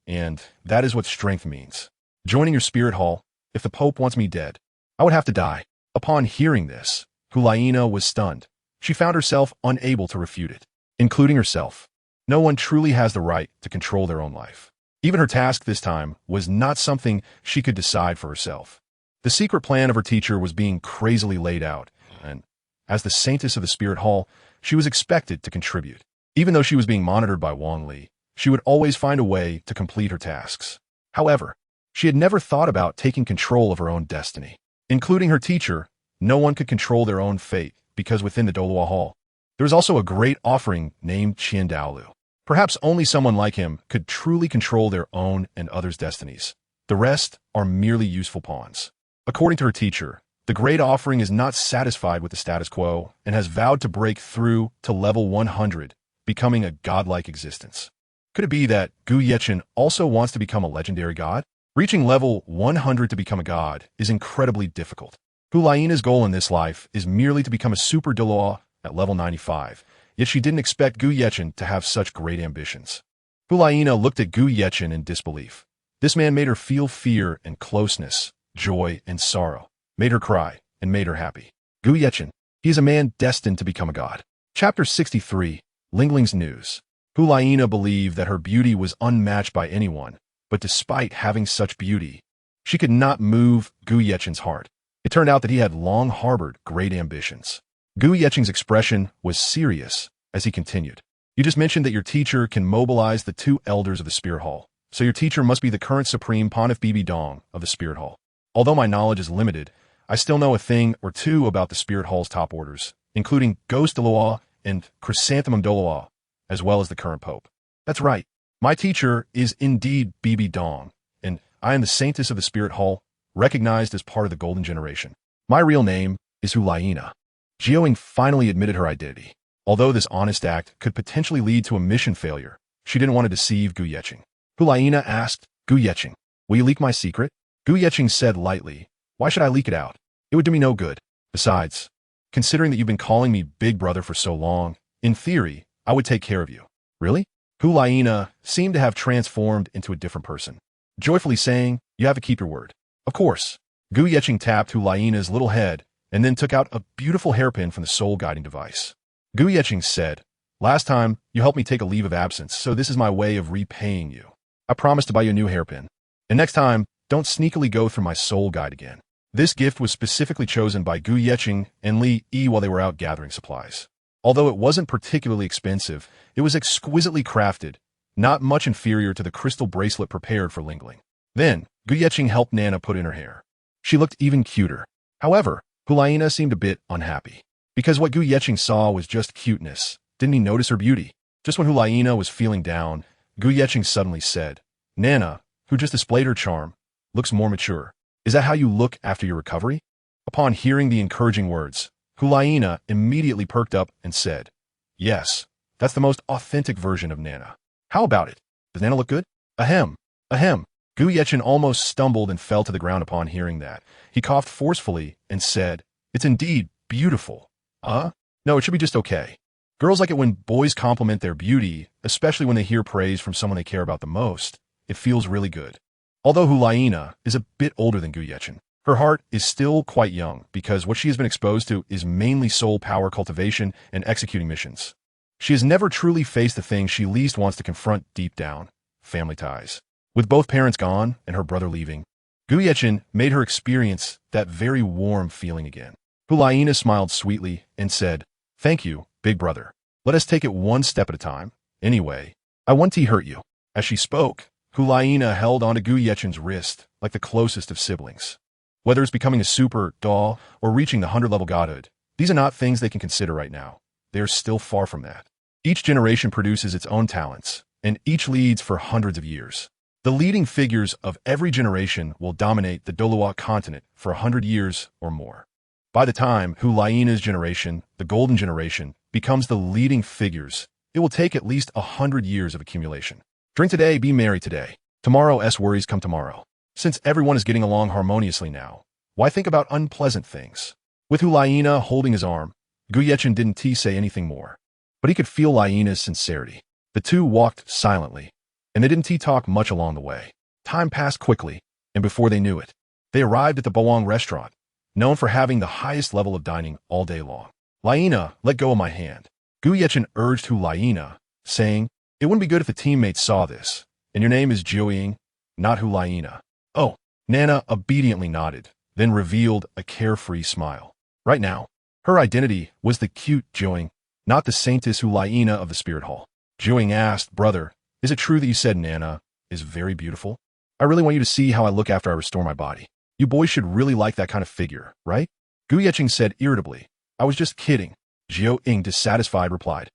and that is what strength means. Joining your spirit hall, if the Pope wants me dead, I would have to die." Upon hearing this, Hulaina was stunned. She found herself unable to refute it, including herself. No one truly has the right to control their own life. Even her task this time was not something she could decide for herself. The secret plan of her teacher was being crazily laid out, and as the saintess of the Spirit Hall, she was expected to contribute. Even though she was being monitored by Wang Li, she would always find a way to complete her tasks. However, she had never thought about taking control of her own destiny. Including her teacher, no one could control their own fate, because within the Douluo Hall, there was also a great offering named Douluo. Perhaps only someone like him could truly control their own and others' destinies. The rest are merely useful pawns. According to her teacher, the great offering is not satisfied with the status quo and has vowed to break through to level 100, becoming a godlike existence. Could it be that Gu Yeqing also wants to become a legendary god? Reaching level 100 to become a god is incredibly difficult. Hulaina's goal in this life is merely to become a super Douluo at level 95, yet she didn't expect Gu Yeqing to have such great ambitions. Hulaina looked at Gu Yeqing in disbelief. This man made her feel fear and closeness, joy and sorrow, made her cry, and made her happy. Gu Yeqing, he is a man destined to become a god. Chapter 63, Lingling's News. Hulaina believed that her beauty was unmatched by anyone, but despite having such beauty, she could not move Gu Yeqing's heart. It turned out that he had long harbored great ambitions. Gu Yeqing's expression was serious as he continued. "You just mentioned that your teacher can mobilize the 2 elders of the Spirit Hall, so your teacher must be the current Supreme Pontiff Bibi Dong of the Spirit Hall. Although my knowledge is limited, I still know a thing or two about the Spirit Hall's top orders, including Ghost Douluo and Chrysanthemum Douluo, as well as the current Pope." "That's right. My teacher is indeed Bibi Dong, and I am the Saintess of the Spirit Hall, recognized as part of the Golden Generation. My real name is Hulaina." Jiaoying finally admitted her identity. Although this honest act could potentially lead to a mission failure, she didn't want to deceive Gu Yeqing. Hulaina asked, "Gu Yeqing, will you leak my secret?" Gu Yeqing said lightly, "Why should I leak it out? It would do me no good. Besides, considering that you've been calling me Big Brother for so long, in theory, I would take care of you." "Really?" Hulaina seemed to have transformed into a different person, joyfully saying, "You have to keep your word." "Of course." Gu Yeqing tapped Hulaina's little head and then took out a beautiful hairpin from the soul-guiding device. Gu Yeqing said, "Last time, you helped me take a leave of absence, so this is my way of repaying you. I promise to buy you a new hairpin. And next time, don't sneakily go through my soul guide again." This gift was specifically chosen by Gu Yeqing and Li Yi while they were out gathering supplies. Although it wasn't particularly expensive, it was exquisitely crafted, not much inferior to the crystal bracelet prepared for Lingling. Then, Gu Yeqing helped Nana put in her hair. She looked even cuter. However, Hulaina seemed a bit unhappy. Because what Gu Yeqing saw was just cuteness. Didn't he notice her beauty? Just when Hulaina was feeling down, Gu Yeqing suddenly said, "Nana, who just displayed her charm, looks more mature. Is that how you look after your recovery?" Upon hearing the encouraging words, Hulaina immediately perked up and said, "Yes, that's the most authentic version of Nana. How about it? Does Nana look good?" Ahem, ahem. Gu Yeqing almost stumbled and fell to the ground upon hearing that. He coughed forcefully and said, "It's indeed beautiful." No, it should be just okay." Girls like it when boys compliment their beauty, especially when they hear praise from someone they care about the most. It feels really good. Although Hulaina is a bit older than Gu Yechen, her heart is still quite young because what she has been exposed to is mainly soul power cultivation and executing missions. She has never truly faced the thing she least wants to confront deep down: family ties. With both parents gone and her brother leaving, Gu Yechen made her experience that very warm feeling again. Hulaina smiled sweetly and said, "Thank you, big brother. Let us take it one step at a time. Anyway, I won't hurt you." As she spoke, Hulaina held onto Gu Yechen's wrist like the closest of siblings. Whether it's becoming a super doll or reaching the 100-level godhood, these are not things they can consider right now. They are still far from that. Each generation produces its own talents, and each leads for hundreds of years. The leading figures of every generation will dominate the Douluo continent for 100 years or more. By the time Hulaina's generation, the golden generation, becomes the leading figures, it will take at least 100 years of accumulation. Drink today, be merry today. Tomorrow's worries come tomorrow. Since everyone is getting along harmoniously now, why think about unpleasant things? With Hulaina holding his arm, Gu Yechen didn't say anything more, but he could feel Laina's sincerity. The two walked silently, and they didn't talk much along the way. Time passed quickly, and before they knew it, they arrived at the Boang restaurant, known for having the highest level of dining all day long. "Laina, let go of my hand," Gu Yechen urged Hulaina, saying, "It wouldn't be good if the teammates saw this, and your name is Jiuying, not Hulaina." "Oh," Nana obediently nodded, then revealed a carefree smile. Right now, her identity was the cute Jiuying, not the saintess Hulaina of the Spirit Hall. Jiuying asked, "Brother, is it true that you said Nana is very beautiful? I really want you to see how I look after I restore my body. You boys should really like that kind of figure, right?" Gu Yechen said irritably, "I was just kidding." Jiuying, dissatisfied, replied,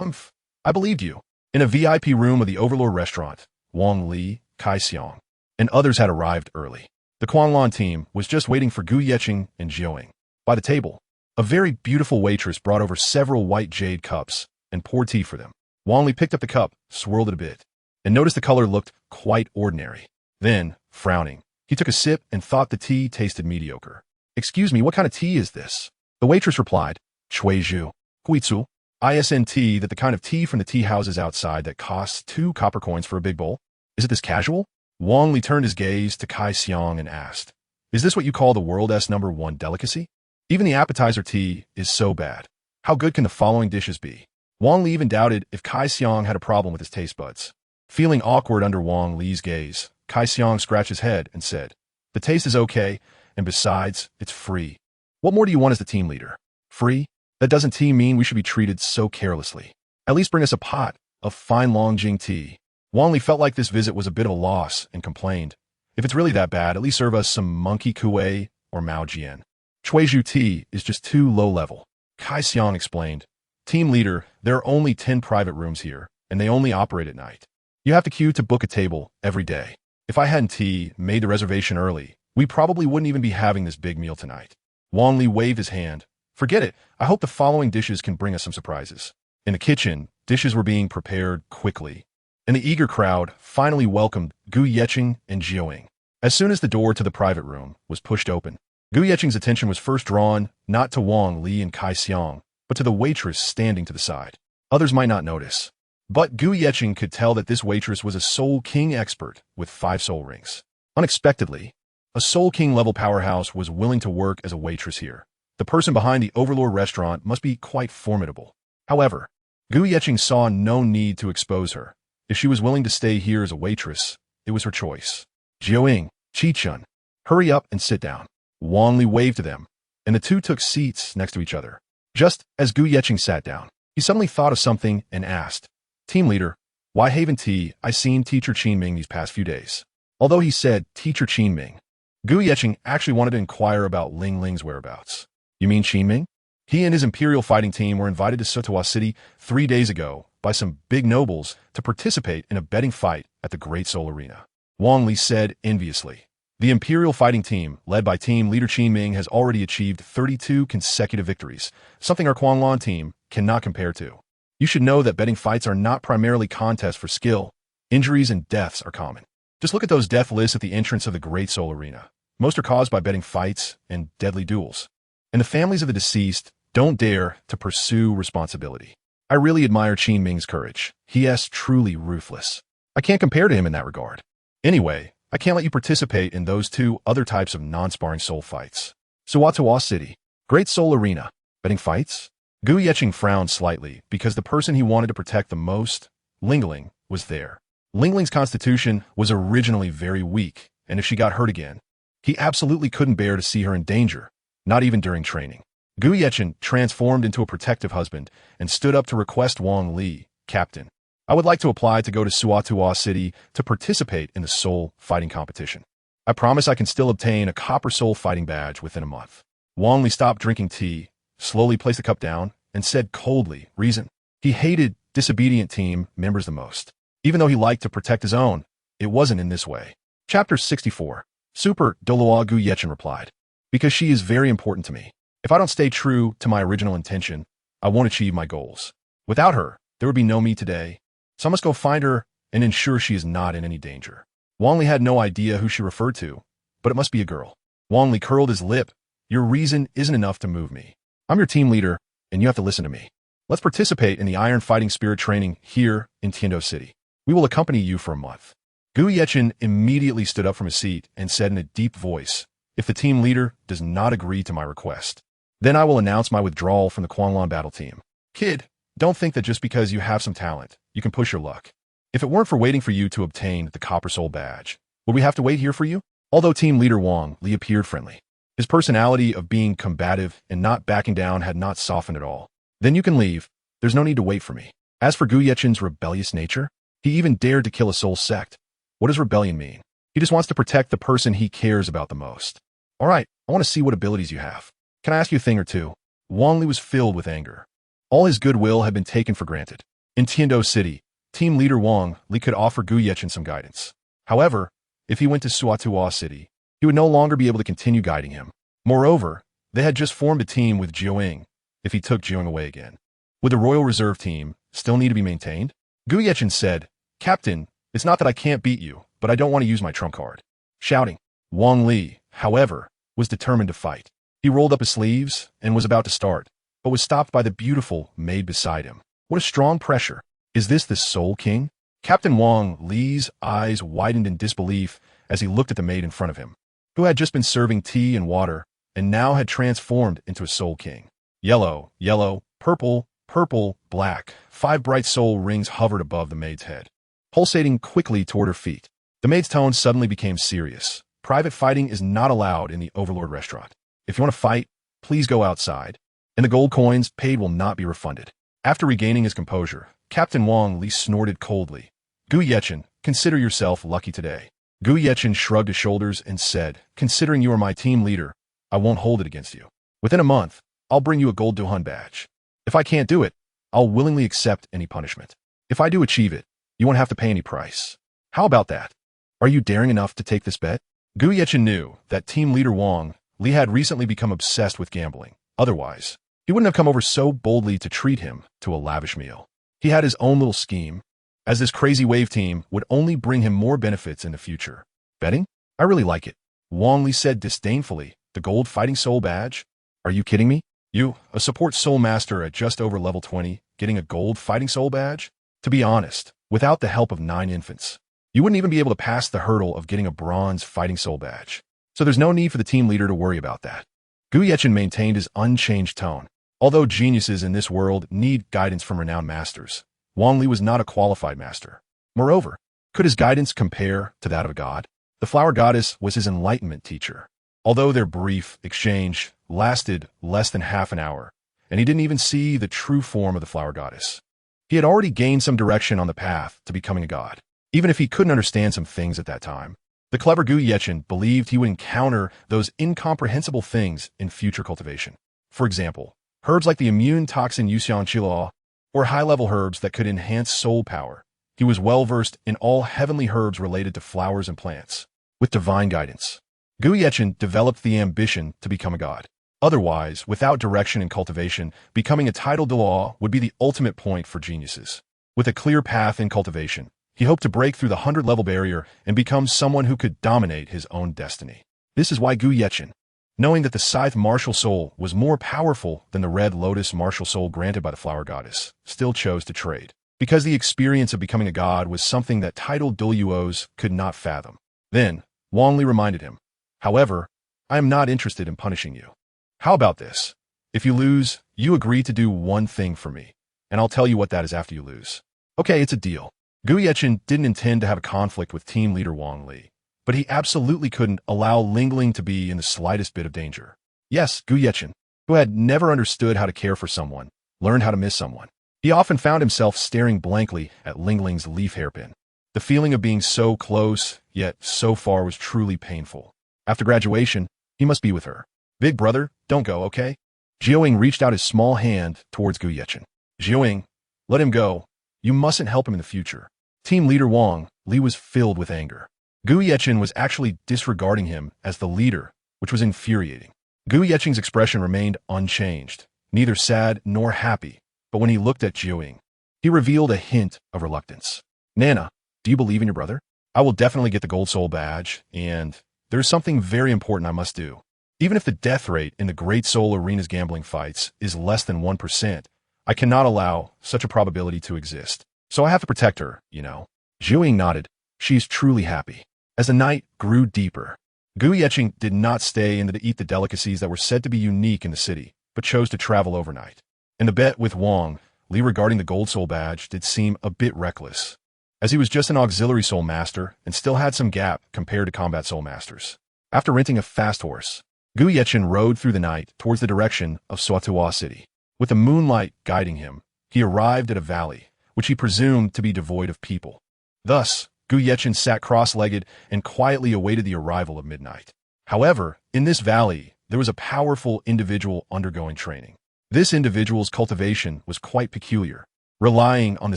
I believed you." In a VIP room of the Overlord restaurant, Wang Li, Kai Xiang, and others had arrived early. The Quanlan team was just waiting for Gu Yechen and Jiuying. By the table, a very beautiful waitress brought over several white jade cups and poured tea for them. Wang Li picked up the cup, swirled it a bit, and noticed the color looked quite ordinary. Then, frowning, he took a sip and thought the tea tasted mediocre. "Excuse me, what kind of tea is this?" The waitress replied, "Chui Zhu, Huizu, ISNT, that the kind of tea from the tea houses outside that costs 2 copper coins for a big bowl. Is it this casual?" Wang Li turned his gaze to Kai Xiang and asked, "Is this what you call the world's #1 delicacy? Even the appetizer tea is so bad. How good can the following dishes be?" Wang Li even doubted if Kai Xiang had a problem with his taste buds. Feeling awkward under Wang Li's gaze, Kai Xiang scratched his head and said, "The taste is okay, and besides, it's free. What more do you want as the team leader? Free? That doesn't mean we should be treated so carelessly. At least bring us a pot of fine Longjing tea." Wang Li felt like this visit was a bit of a loss and complained, "If it's really that bad, at least serve us some monkey kuei or Mao Jian. Chuizhu tea is just too low level." Kai Xiang explained, "Team leader, there are only 10 private rooms here, and they only operate at night. You have to queue to book a table every day. If I hadn't made the reservation early, we probably wouldn't even be having this big meal tonight." Wang Li waved his hand. "Forget it. I hope the following dishes can bring us some surprises." In the kitchen, dishes were being prepared quickly, and the eager crowd finally welcomed Gu Yechen and Jiuying. As soon as the door to the private room was pushed open, Gu Yecheng's attention was first drawn not to Wang Li and Kai Xiang, but to the waitress standing to the side. Others might not notice, but Gu Yechen could tell that this waitress was a Soul King expert with 5 soul rings. Unexpectedly, a Soul King level powerhouse was willing to work as a waitress here. The person behind the Overlord restaurant must be quite formidable. However, Gu Yechen saw no need to expose her. If she was willing to stay here as a waitress, it was her choice. "Jiuying, Chi-chun, hurry up and sit down." Wang Li waved to them, and the two took seats next to each other. Just as Gu Yechen sat down, he suddenly thought of something and asked, "Team leader, why haven't I seen Teacher Qinming these past few days?" Although he said Teacher Qinming, Gu Yechen actually wanted to inquire about Ling Ling's whereabouts. "You mean Qinming? He and his Imperial fighting team were invited to Sotawa City 3 days ago by some big nobles to participate in a betting fight at the Great Soul Arena," Wang Li said enviously. The Imperial fighting team, led by team leader Qinming, has already achieved 32 consecutive victories, something our Quanlan team cannot compare to. You should know that betting fights are not primarily contests for skill. Injuries and deaths are common. Just look at those death lists at the entrance of the Great Soul Arena. Most are caused by betting fights and deadly duels. And the families of the deceased don't dare to pursue responsibility. I really admire Qin Ming's courage. He is truly ruthless. I can't compare to him in that regard. Anyway, I can't let you participate in those two other types of non-sparring soul fights. Suatuwa City, Great Soul Arena, betting fights? Gu Yeqing frowned slightly because the person he wanted to protect the most, Lingling, was there. Lingling's constitution was originally very weak, and if she got hurt again, he absolutely couldn't bear to see her in danger, not even during training. Gu Yeqing transformed into a protective husband and stood up to request Wang Li, Captain. I would like to apply to go to Suatuwa City to participate in the soul fighting competition. I promise I can still obtain a copper soul fighting badge within a month. Wang Li stopped drinking tea, slowly placed the cup down, and said coldly, reason. He hated disobedient team members the most. Even though he liked to protect his own, it wasn't in this way. Chapter 64. Super Douluo. Gu Yeqing replied. Because she is very important to me. If I don't stay true to my original intention, I won't achieve my goals. Without her, there would be no me today. So I must go find her and ensure she is not in any danger. Wang Li had no idea who she referred to, but it must be a girl. Wang Li curled his lip. Your reason isn't enough to move me. I'm your team leader, and you have to listen to me. Let's participate in the Iron Fighting Spirit training here in Douluo City. We will accompany you for a month. Gu Yeqing immediately stood up from his seat and said in a deep voice, if the team leader does not agree to my request, then I will announce my withdrawal from the Quanglon battle team. Kid, don't think that just because you have some talent, you can push your luck. If it weren't for waiting for you to obtain the Copper Soul badge, would we have to wait here for you? Although team leader Wang Li appeared friendly, his personality of being combative and not backing down had not softened at all. Then you can leave. There's no need to wait for me. As for Gu Yeqing's rebellious nature, he even dared to kill a soul sect. What does rebellion mean? He just wants to protect the person he cares about the most. All right, I want to see what abilities you have. Can I ask you a thing or two? Wang Li was filled with anger. All his goodwill had been taken for granted. In Douluo City, team leader Wang Li could offer Gu Yeqing some guidance. However, if he went to Suatuwa City, he would no longer be able to continue guiding him. Moreover, they had just formed a team with Jiuing. If he took Jiuing away again, would the Royal Reserve team still need to be maintained? Gu Yeqing said, Captain, it's not that I can't beat you, but I don't want to use my trump card. Shouting. Wang Li, however, was determined to fight. He rolled up his sleeves and was about to start, but was stopped by the beautiful maid beside him. What a strong pressure. Is this the Soul King? Captain Wang Li's eyes widened in disbelief as he looked at the maid in front of him, who had just been serving tea and water and now had transformed into a Soul King. Yellow, yellow, purple, purple, black. 5 bright soul rings hovered above the maid's head, pulsating quickly toward her feet. The maid's tone suddenly became serious. Private fighting is not allowed in the Overlord restaurant. If you want to fight, please go outside, and the gold coins paid will not be refunded. After regaining his composure, Captain Wang Li snorted coldly. Gu Yeqing, consider yourself lucky today. Gu Yeqing shrugged his shoulders and said, considering you are my team leader, I won't hold it against you. Within a month, I'll bring you a gold Duhan badge. If I can't do it, I'll willingly accept any punishment. If I do achieve it, you won't have to pay any price. How about that? Are you daring enough to take this bet? Gu Yeqing knew that team leader Wang Li had recently become obsessed with gambling. Otherwise, he wouldn't have come over so boldly to treat him to a lavish meal. He had his own little scheme, as this crazy wave team would only bring him more benefits in the future. Betting? I really like it. Wang Li said disdainfully, the gold fighting soul badge? Are you kidding me? You, a support soul master at just over level 20, getting a gold fighting soul badge? To be honest, without the help of 9 infants, you wouldn't even be able to pass the hurdle of getting a bronze fighting soul badge. So there's no need for the team leader to worry about that. Gu Yeqing maintained his unchanged tone. Although geniuses in this world need guidance from renowned masters, Wang Li was not a qualified master. Moreover, could his guidance compare to that of a god? The flower goddess was his enlightenment teacher. Although their brief exchange lasted less than half an hour, and he didn't even see the true form of the flower goddess, he had already gained some direction on the path to becoming a god. Even if he couldn't understand some things at that time, the clever Gu Yeqing believed he would encounter those incomprehensible things in future cultivation. For example, herbs like the immune toxin Yuxiang Qilao, or high-level herbs that could enhance soul power. He was well-versed in all heavenly herbs related to flowers and plants. With divine guidance, Gu Yeqing developed the ambition to become a god. Otherwise, without direction and cultivation, becoming a titled Douluo would be the ultimate point for geniuses. With a clear path in cultivation, he hoped to break through the 100-level barrier and become someone who could dominate his own destiny. This is why Gu Yeqing knowing that the Scythe martial soul was more powerful than the Red Lotus martial soul granted by the Flower Goddess, still chose to trade, because the experience of becoming a god was something that titled Douluos could not fathom. Then, Wang Li reminded him, "However, I am not interested in punishing you. How about this? If you lose, you agree to do one thing for me, and I'll tell you what that is after you lose." Okay, it's a deal. Gu Yechen didn't intend to have a conflict with team leader Wang Li, but he absolutely couldn't allow Ling Ling to be in the slightest bit of danger. Yes, Gu Yechen, who had never understood how to care for someone, learned how to miss someone. He often found himself staring blankly at Ling Ling's leaf hairpin. The feeling of being so close, yet so far, was truly painful. After graduation, he must be with her. "Big brother, don't go, okay?" Jiuying reached out his small hand towards Gu Yechen. "Jiuying, let him go. You mustn't help him in the future." Team leader Wang Li was filled with anger. Gu Yechen was actually disregarding him as the leader, which was infuriating. Gu Yecheng's expression remained unchanged, neither sad nor happy, but when he looked at Jiuying, he revealed a hint of reluctance. "Nana, do you believe in your brother? I will definitely get the Gold Soul badge, and there's something very important I must do. Even if the death rate in the Great Soul Arena's gambling fights is less than 1%, I cannot allow such a probability to exist. So I have to protect her, you know." Jiuying nodded. She is truly happy. As the night grew deeper, Gu Yechen did not stay in to eat the delicacies that were said to be unique in the city, but chose to travel overnight. And the bet with Wang Li regarding the Gold Soul badge did seem a bit reckless, as he was just an auxiliary soul master and still had some gap compared to combat soul masters. After renting a fast horse, Gu Yechen rode through the night towards the direction of Suatua City. With the moonlight guiding him, he arrived at a valley, which he presumed to be devoid of people. Thus, Gu Yechen sat cross-legged and quietly awaited the arrival of midnight. However, in this valley, there was a powerful individual undergoing training. This individual's cultivation was quite peculiar, relying on the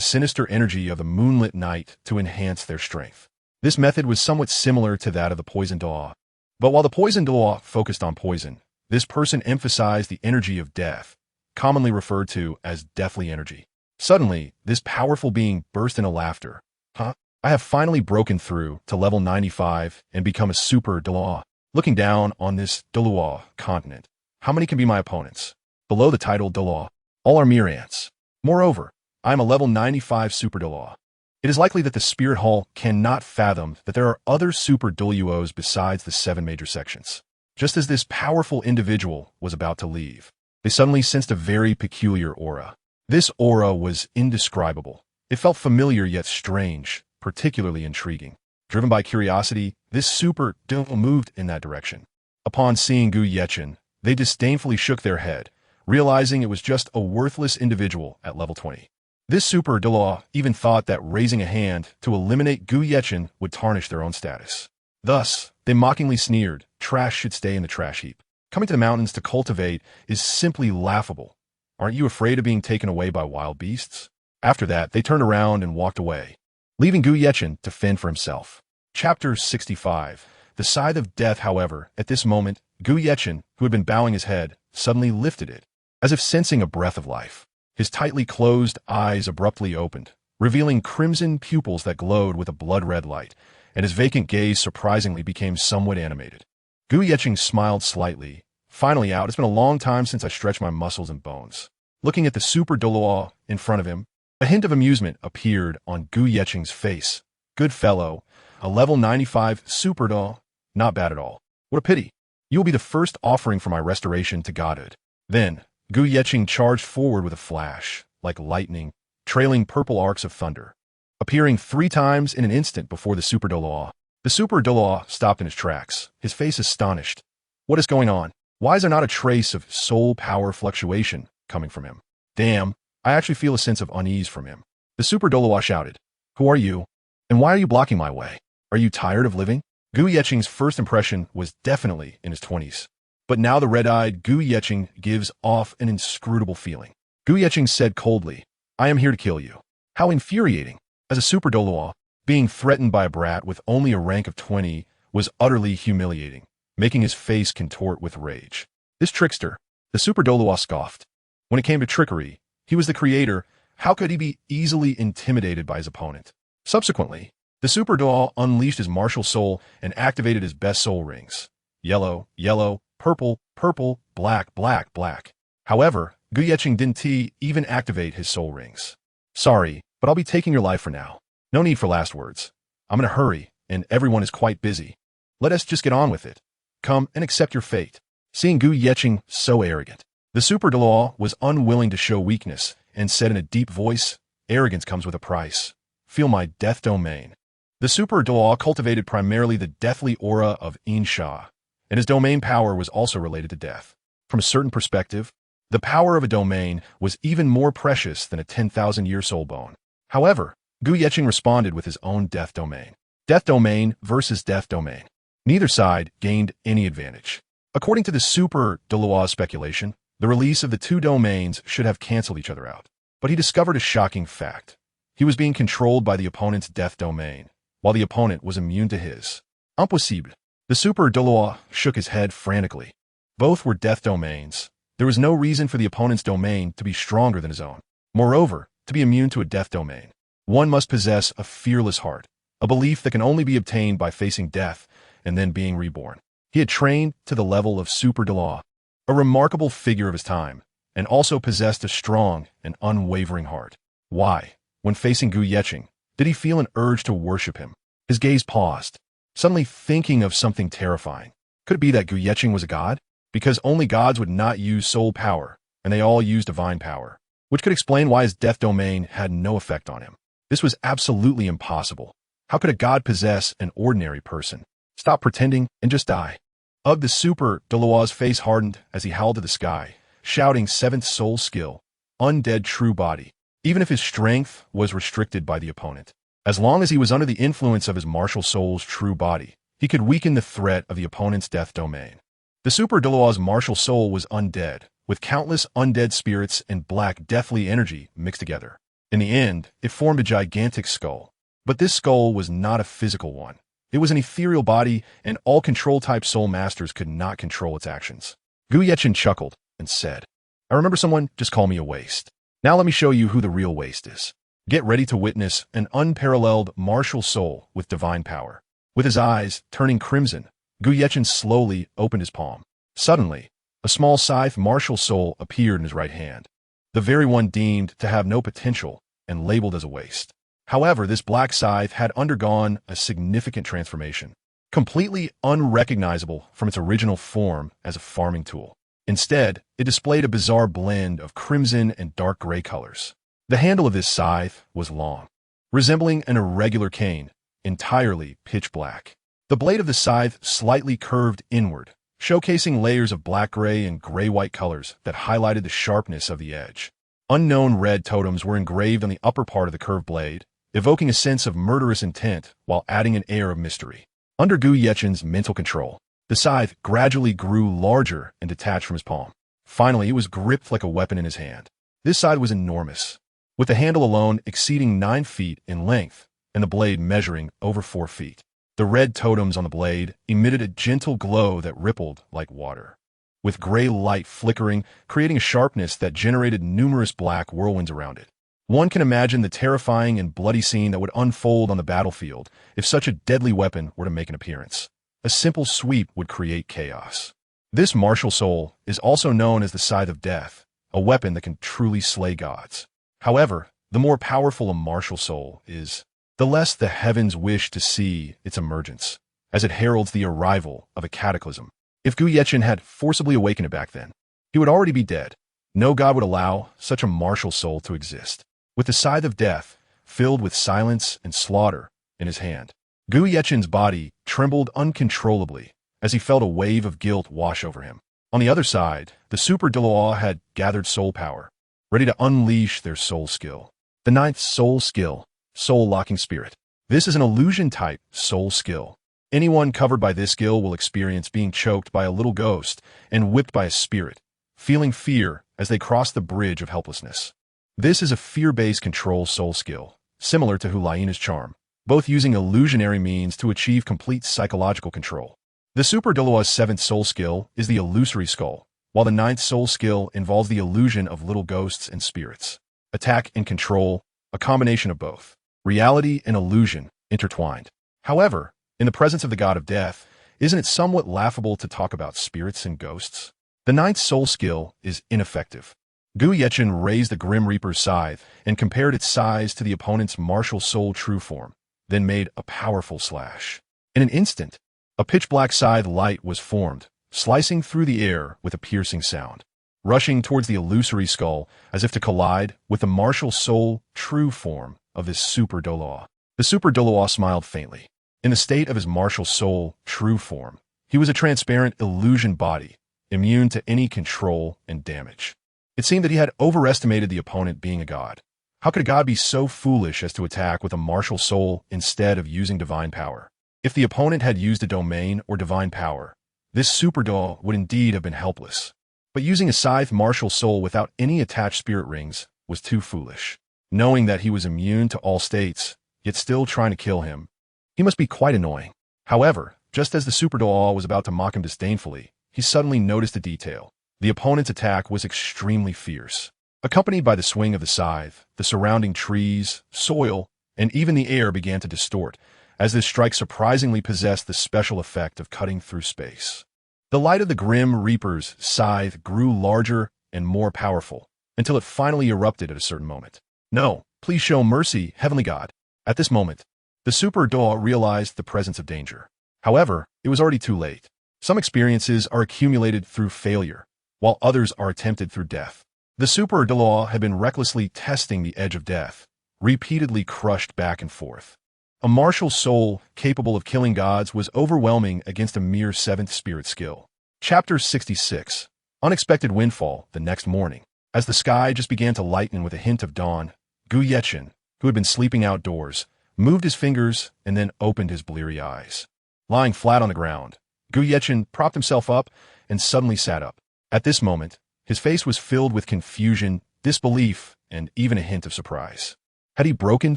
sinister energy of the moonlit night to enhance their strength. This method was somewhat similar to that of the Poison Douluo. But while the Poison Douluo focused on poison, this person emphasized the energy of death, commonly referred to as deathly energy. Suddenly, this powerful being burst into laughter. "Huh? I have finally broken through to level 95 and become a super Douluo. Looking down on this Douluo continent, how many can be my opponents? Below the title Douluo, all are mere ants. Moreover, I am a level 95 super Douluo. It is likely that the Spirit Hall cannot fathom that there are other super Douluos besides the 7 major sections." Just as this powerful individual was about to leave, they suddenly sensed a very peculiar aura. This aura was indescribable. It felt familiar yet strange, particularly intriguing. Driven by curiosity, this super Douluo moved in that direction. Upon seeing Gu Yechen, they disdainfully shook their head, realizing it was just a worthless individual at level 20. This super Douluo even thought that raising a hand to eliminate Gu Yechen would tarnish their own status. Thus, they mockingly sneered, "Trash should stay in the trash heap. Coming to the mountains to cultivate is simply laughable. Aren't you afraid of being taken away by wild beasts?" After that, they turned around and walked away, leaving Gu Yechen to fend for himself. Chapter 65. The Scythe of Death. However, at this moment, Gu Yechen, who had been bowing his head, suddenly lifted it, as if sensing a breath of life. His tightly closed eyes abruptly opened, revealing crimson pupils that glowed with a blood-red light, and his vacant gaze surprisingly became somewhat animated. Gu Yechen smiled slightly. "Finally out. It's been a long time since I stretched my muscles and bones." Looking at the super Douluo in front of him, a hint of amusement appeared on Gu Yechen's face. "Good fellow, a level 95 super Douluo. Not bad at all. What a pity. You will be the first offering for my restoration to godhood." Then, Gu Yechen charged forward with a flash, like lightning, trailing purple arcs of thunder, appearing 3 times in an instant before the super Douluo. The super Douluo stopped in his tracks, his face astonished. What is going on? Why is there not a trace of soul power fluctuation coming from him? Damn, I actually feel a sense of unease from him. The super Douluo shouted, "Who are you? And why are you blocking my way? Are you tired of living?" Gu Yechen's first impression was definitely in his 20s. But now the red-eyed Gu Yechen gives off an inscrutable feeling. Gu Yechen said coldly, "I am here to kill you." How infuriating. As a super Douluo, being threatened by a brat with only a rank of 20 was utterly humiliating, making his face contort with rage. This trickster, the super Douluo scoffed. When it came to trickery, he was the creator. How could he be easily intimidated by his opponent? Subsequently, the super Douluo unleashed his martial soul and activated his best soul rings. Yellow, yellow, purple, purple, black, black, black. However, Gu Yeqing didn't even activate his soul rings. Sorry, but I'll be taking your life for now. No need for last words. I'm in a hurry, and everyone is quite busy. Let us just get on with it. Come and accept your fate. Seeing Gu Yeqing so arrogant, the Super Douluo was unwilling to show weakness and said in a deep voice, "Arrogance comes with a price. Feel my death domain." The Super Douluo cultivated primarily the deathly aura of Insha, and his domain power was also related to death. From a certain perspective, the power of a domain was even more precious than a 10,000-year soul bone. However, Gu Yeqing responded with his own death domain. Death domain versus death domain. Neither side gained any advantage. According to the Super Douluo's speculation, the release of the two domains should have canceled each other out. But he discovered a shocking fact. He was being controlled by the opponent's death domain, while the opponent was immune to his. Impossible. The Super Douluo shook his head frantically. Both were death domains. There was no reason for the opponent's domain to be stronger than his own. Moreover, to be immune to a death domain, one must possess a fearless heart, a belief that can only be obtained by facing death and then being reborn. He had trained to the level of Super Douluo, a remarkable figure of his time, and also possessed a strong and unwavering heart. Why, when facing Gu Yeqing, did he feel an urge to worship him? His gaze paused, suddenly thinking of something terrifying. Could it be that Gu Yeqing was a god? Because only gods would not use soul power, and they all used divine power, which could explain why his death domain had no effect on him. This was absolutely impossible. How could a god possess an ordinary person? Stop pretending and just die. Ugh, the Super Douluo's face hardened as he howled to the sky, shouting seventh soul skill, undead true body. Even if his strength was restricted by the opponent, as long as he was under the influence of his martial soul's true body, he could weaken the threat of the opponent's death domain. The Super Douluo's martial soul was undead, with countless undead spirits and black deathly energy mixed together. In the end, it formed a gigantic skull. But this skull was not a physical one. It was an ethereal body, and all control-type soul masters could not control its actions. Gu Yeqing chuckled and said, "I remember someone just called me a waste. Now let me show you who the real waste is." Get ready to witness an unparalleled martial soul with divine power. With his eyes turning crimson, Gu Yeqing slowly opened his palm. Suddenly, a small scythe martial soul appeared in his right hand, the very one deemed to have no potential and labeled as a waste. However, this black scythe had undergone a significant transformation, completely unrecognizable from its original form as a farming tool. Instead, it displayed a bizarre blend of crimson and dark gray colors. The handle of this scythe was long, resembling an irregular cane, entirely pitch black. The blade of the scythe slightly curved inward, showcasing layers of black-gray and gray-white colors that highlighted the sharpness of the edge. Unknown red totems were engraved on the upper part of the curved blade, evoking a sense of murderous intent while adding an air of mystery. Under Gu Yeqing's mental control, the scythe gradually grew larger and detached from his palm. Finally, it was gripped like a weapon in his hand. This scythe was enormous, with the handle alone exceeding 9 feet in length and the blade measuring over 4 feet. The red totems on the blade emitted a gentle glow that rippled like water, with gray light flickering, creating a sharpness that generated numerous black whirlwinds around it. One can imagine the terrifying and bloody scene that would unfold on the battlefield if such a deadly weapon were to make an appearance. A simple sweep would create chaos. This martial soul is also known as the Scythe of Death, a weapon that can truly slay gods. However, the more powerful a martial soul is, the less the heavens wish to see its emergence, as it heralds the arrival of a cataclysm. If Gu Yeqing had forcibly awakened it back then, he would already be dead. No god would allow such a martial soul to exist. With the Scythe of Death, filled with silence and slaughter, in his hand, Gu Yeqing's body trembled uncontrollably as he felt a wave of guilt wash over him. On the other side, the Super Douluo had gathered soul power, ready to unleash their soul skill. The 9th soul skill, Soul Locking Spirit. This is an illusion-type soul skill. Anyone covered by this skill will experience being choked by a little ghost and whipped by a spirit, feeling fear as they cross the bridge of helplessness. This is a fear-based control soul skill, similar to Hulaiina's charm, both using illusionary means to achieve complete psychological control. The Super Douluo's 7th soul skill is the Illusory Skull, while the 9th soul skill involves the illusion of little ghosts and spirits. Attack and control, a combination of both. Reality and illusion intertwined. However, in the presence of the god of death, Isn't it somewhat laughable to talk about spirits and ghosts? The ninth soul skill is ineffective. Gu Yechen raised the Grim Reaper's scythe and compared its size to the opponent's martial soul true form, then made a powerful slash. In an instant, a pitch-black scythe light was formed, slicing through the air with a piercing sound, rushing towards the illusory skull as if to collide with the martial soul true form of this Super Douluo. The Super Douluo smiled faintly. In the state of his martial soul true form, he was a transparent illusion body, immune to any control and damage. It seemed that he had overestimated the opponent being a god. How could a god be so foolish as to attack with a martial soul instead of using divine power? If the opponent had used a domain or divine power, this Super Douluo would indeed have been helpless. But using a scythe martial soul without any attached spirit rings was too foolish. Knowing that he was immune to all states, yet still trying to kill him, he must be quite annoying. However, just as the Super Douluo was about to mock him disdainfully, he suddenly noticed a detail. The opponent's attack was extremely fierce. Accompanied by the swing of the scythe, the surrounding trees, soil, and even the air began to distort, as this strike surprisingly possessed the special effect of cutting through space. The light of the Grim Reaper's scythe grew larger and more powerful, until it finally erupted at a certain moment. No, please show mercy, Heavenly God. At this moment, the Super Douluo realized the presence of danger. However, it was already too late. Some experiences are accumulated through failure, while others are attempted through death. The Super Douluo had been recklessly testing the edge of death, repeatedly crushed back and forth. A martial soul capable of killing gods was overwhelming against a mere seventh spirit skill. Chapter 66. Unexpected Windfall. The next morning, as the sky just began to lighten with a hint of dawn, Gu Yechen, who had been sleeping outdoors, moved his fingers and then opened his bleary eyes. Lying flat on the ground, Gu Yechen propped himself up and suddenly sat up. At this moment, his face was filled with confusion, disbelief, and even a hint of surprise. Had he broken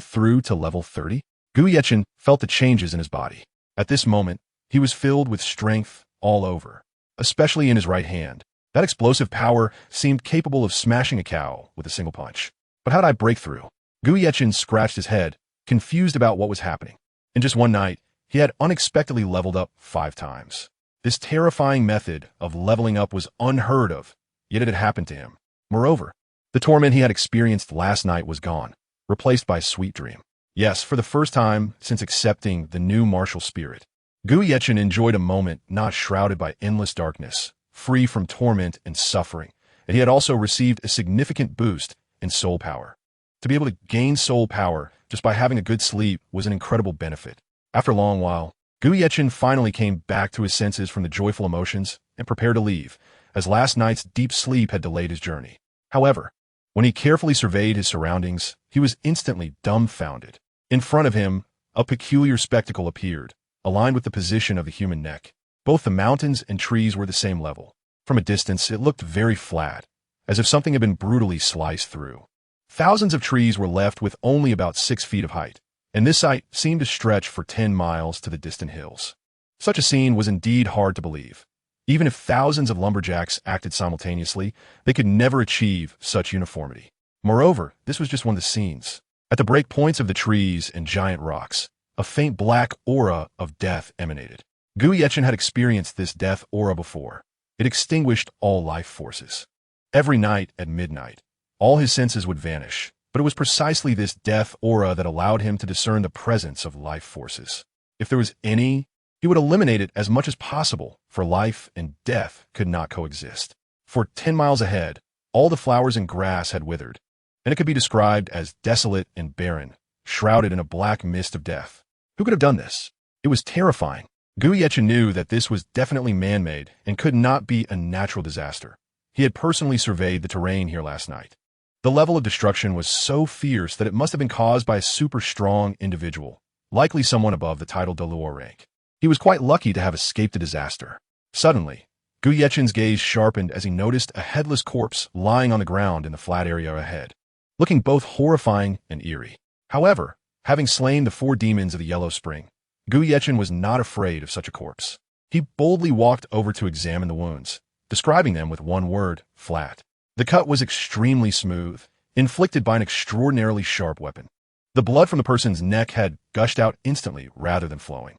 through to level 30? Gu Yechen felt the changes in his body. At this moment, he was filled with strength all over, especially in his right hand. That explosive power seemed capable of smashing a cow with a single punch. But how'd I break through? Gu Yechen scratched his head, confused about what was happening. In just one night, he had unexpectedly leveled up 5 times. This terrifying method of leveling up was unheard of, yet it had happened to him. Moreover, the torment he had experienced last night was gone, replaced by a sweet dream. Yes, for the first time since accepting the new martial spirit, Gu Yechen enjoyed a moment not shrouded by endless darkness, free from torment and suffering, and he had also received a significant boost in soul power. To be able to gain soul power just by having a good sleep was an incredible benefit. After a long while, Gu Yechen finally came back to his senses from the joyful emotions and prepared to leave, as last night's deep sleep had delayed his journey. However, when he carefully surveyed his surroundings, he was instantly dumbfounded. In front of him, a peculiar spectacle appeared, aligned with the position of the human neck. Both the mountains and trees were the same level. From a distance, it looked very flat, as if something had been brutally sliced through. Thousands of trees were left with only about 6 feet of height, and this sight seemed to stretch for 10 miles to the distant hills. Such a scene was indeed hard to believe. Even if thousands of lumberjacks acted simultaneously, they could never achieve such uniformity. Moreover, this was just one of the scenes. At the break points of the trees and giant rocks, a faint black aura of death emanated. Gu Yechen had experienced this death aura before. It extinguished all life forces. Every night at midnight, all his senses would vanish, but it was precisely this death aura that allowed him to discern the presence of life forces. If there was any, he would eliminate it as much as possible, for life and death could not coexist. For 10 miles ahead, all the flowers and grass had withered, and it could be described as desolate and barren, shrouded in a black mist of death. Who could have done this? It was terrifying. Gu Yechen knew that this was definitely man-made and could not be a natural disaster. He had personally surveyed the terrain here last night. The level of destruction was so fierce that it must have been caused by a super strong individual, likely someone above the title Douluo rank. He was quite lucky to have escaped a disaster. Suddenly, Gu Yechen's gaze sharpened as he noticed a headless corpse lying on the ground in the flat area ahead, looking both horrifying and eerie. However, having slain the 4 demons of the Yellow Spring, Gu Yechen was not afraid of such a corpse. He boldly walked over to examine the wounds, describing them with one word: flat. The cut was extremely smooth, inflicted by an extraordinarily sharp weapon. The blood from the person's neck had gushed out instantly rather than flowing.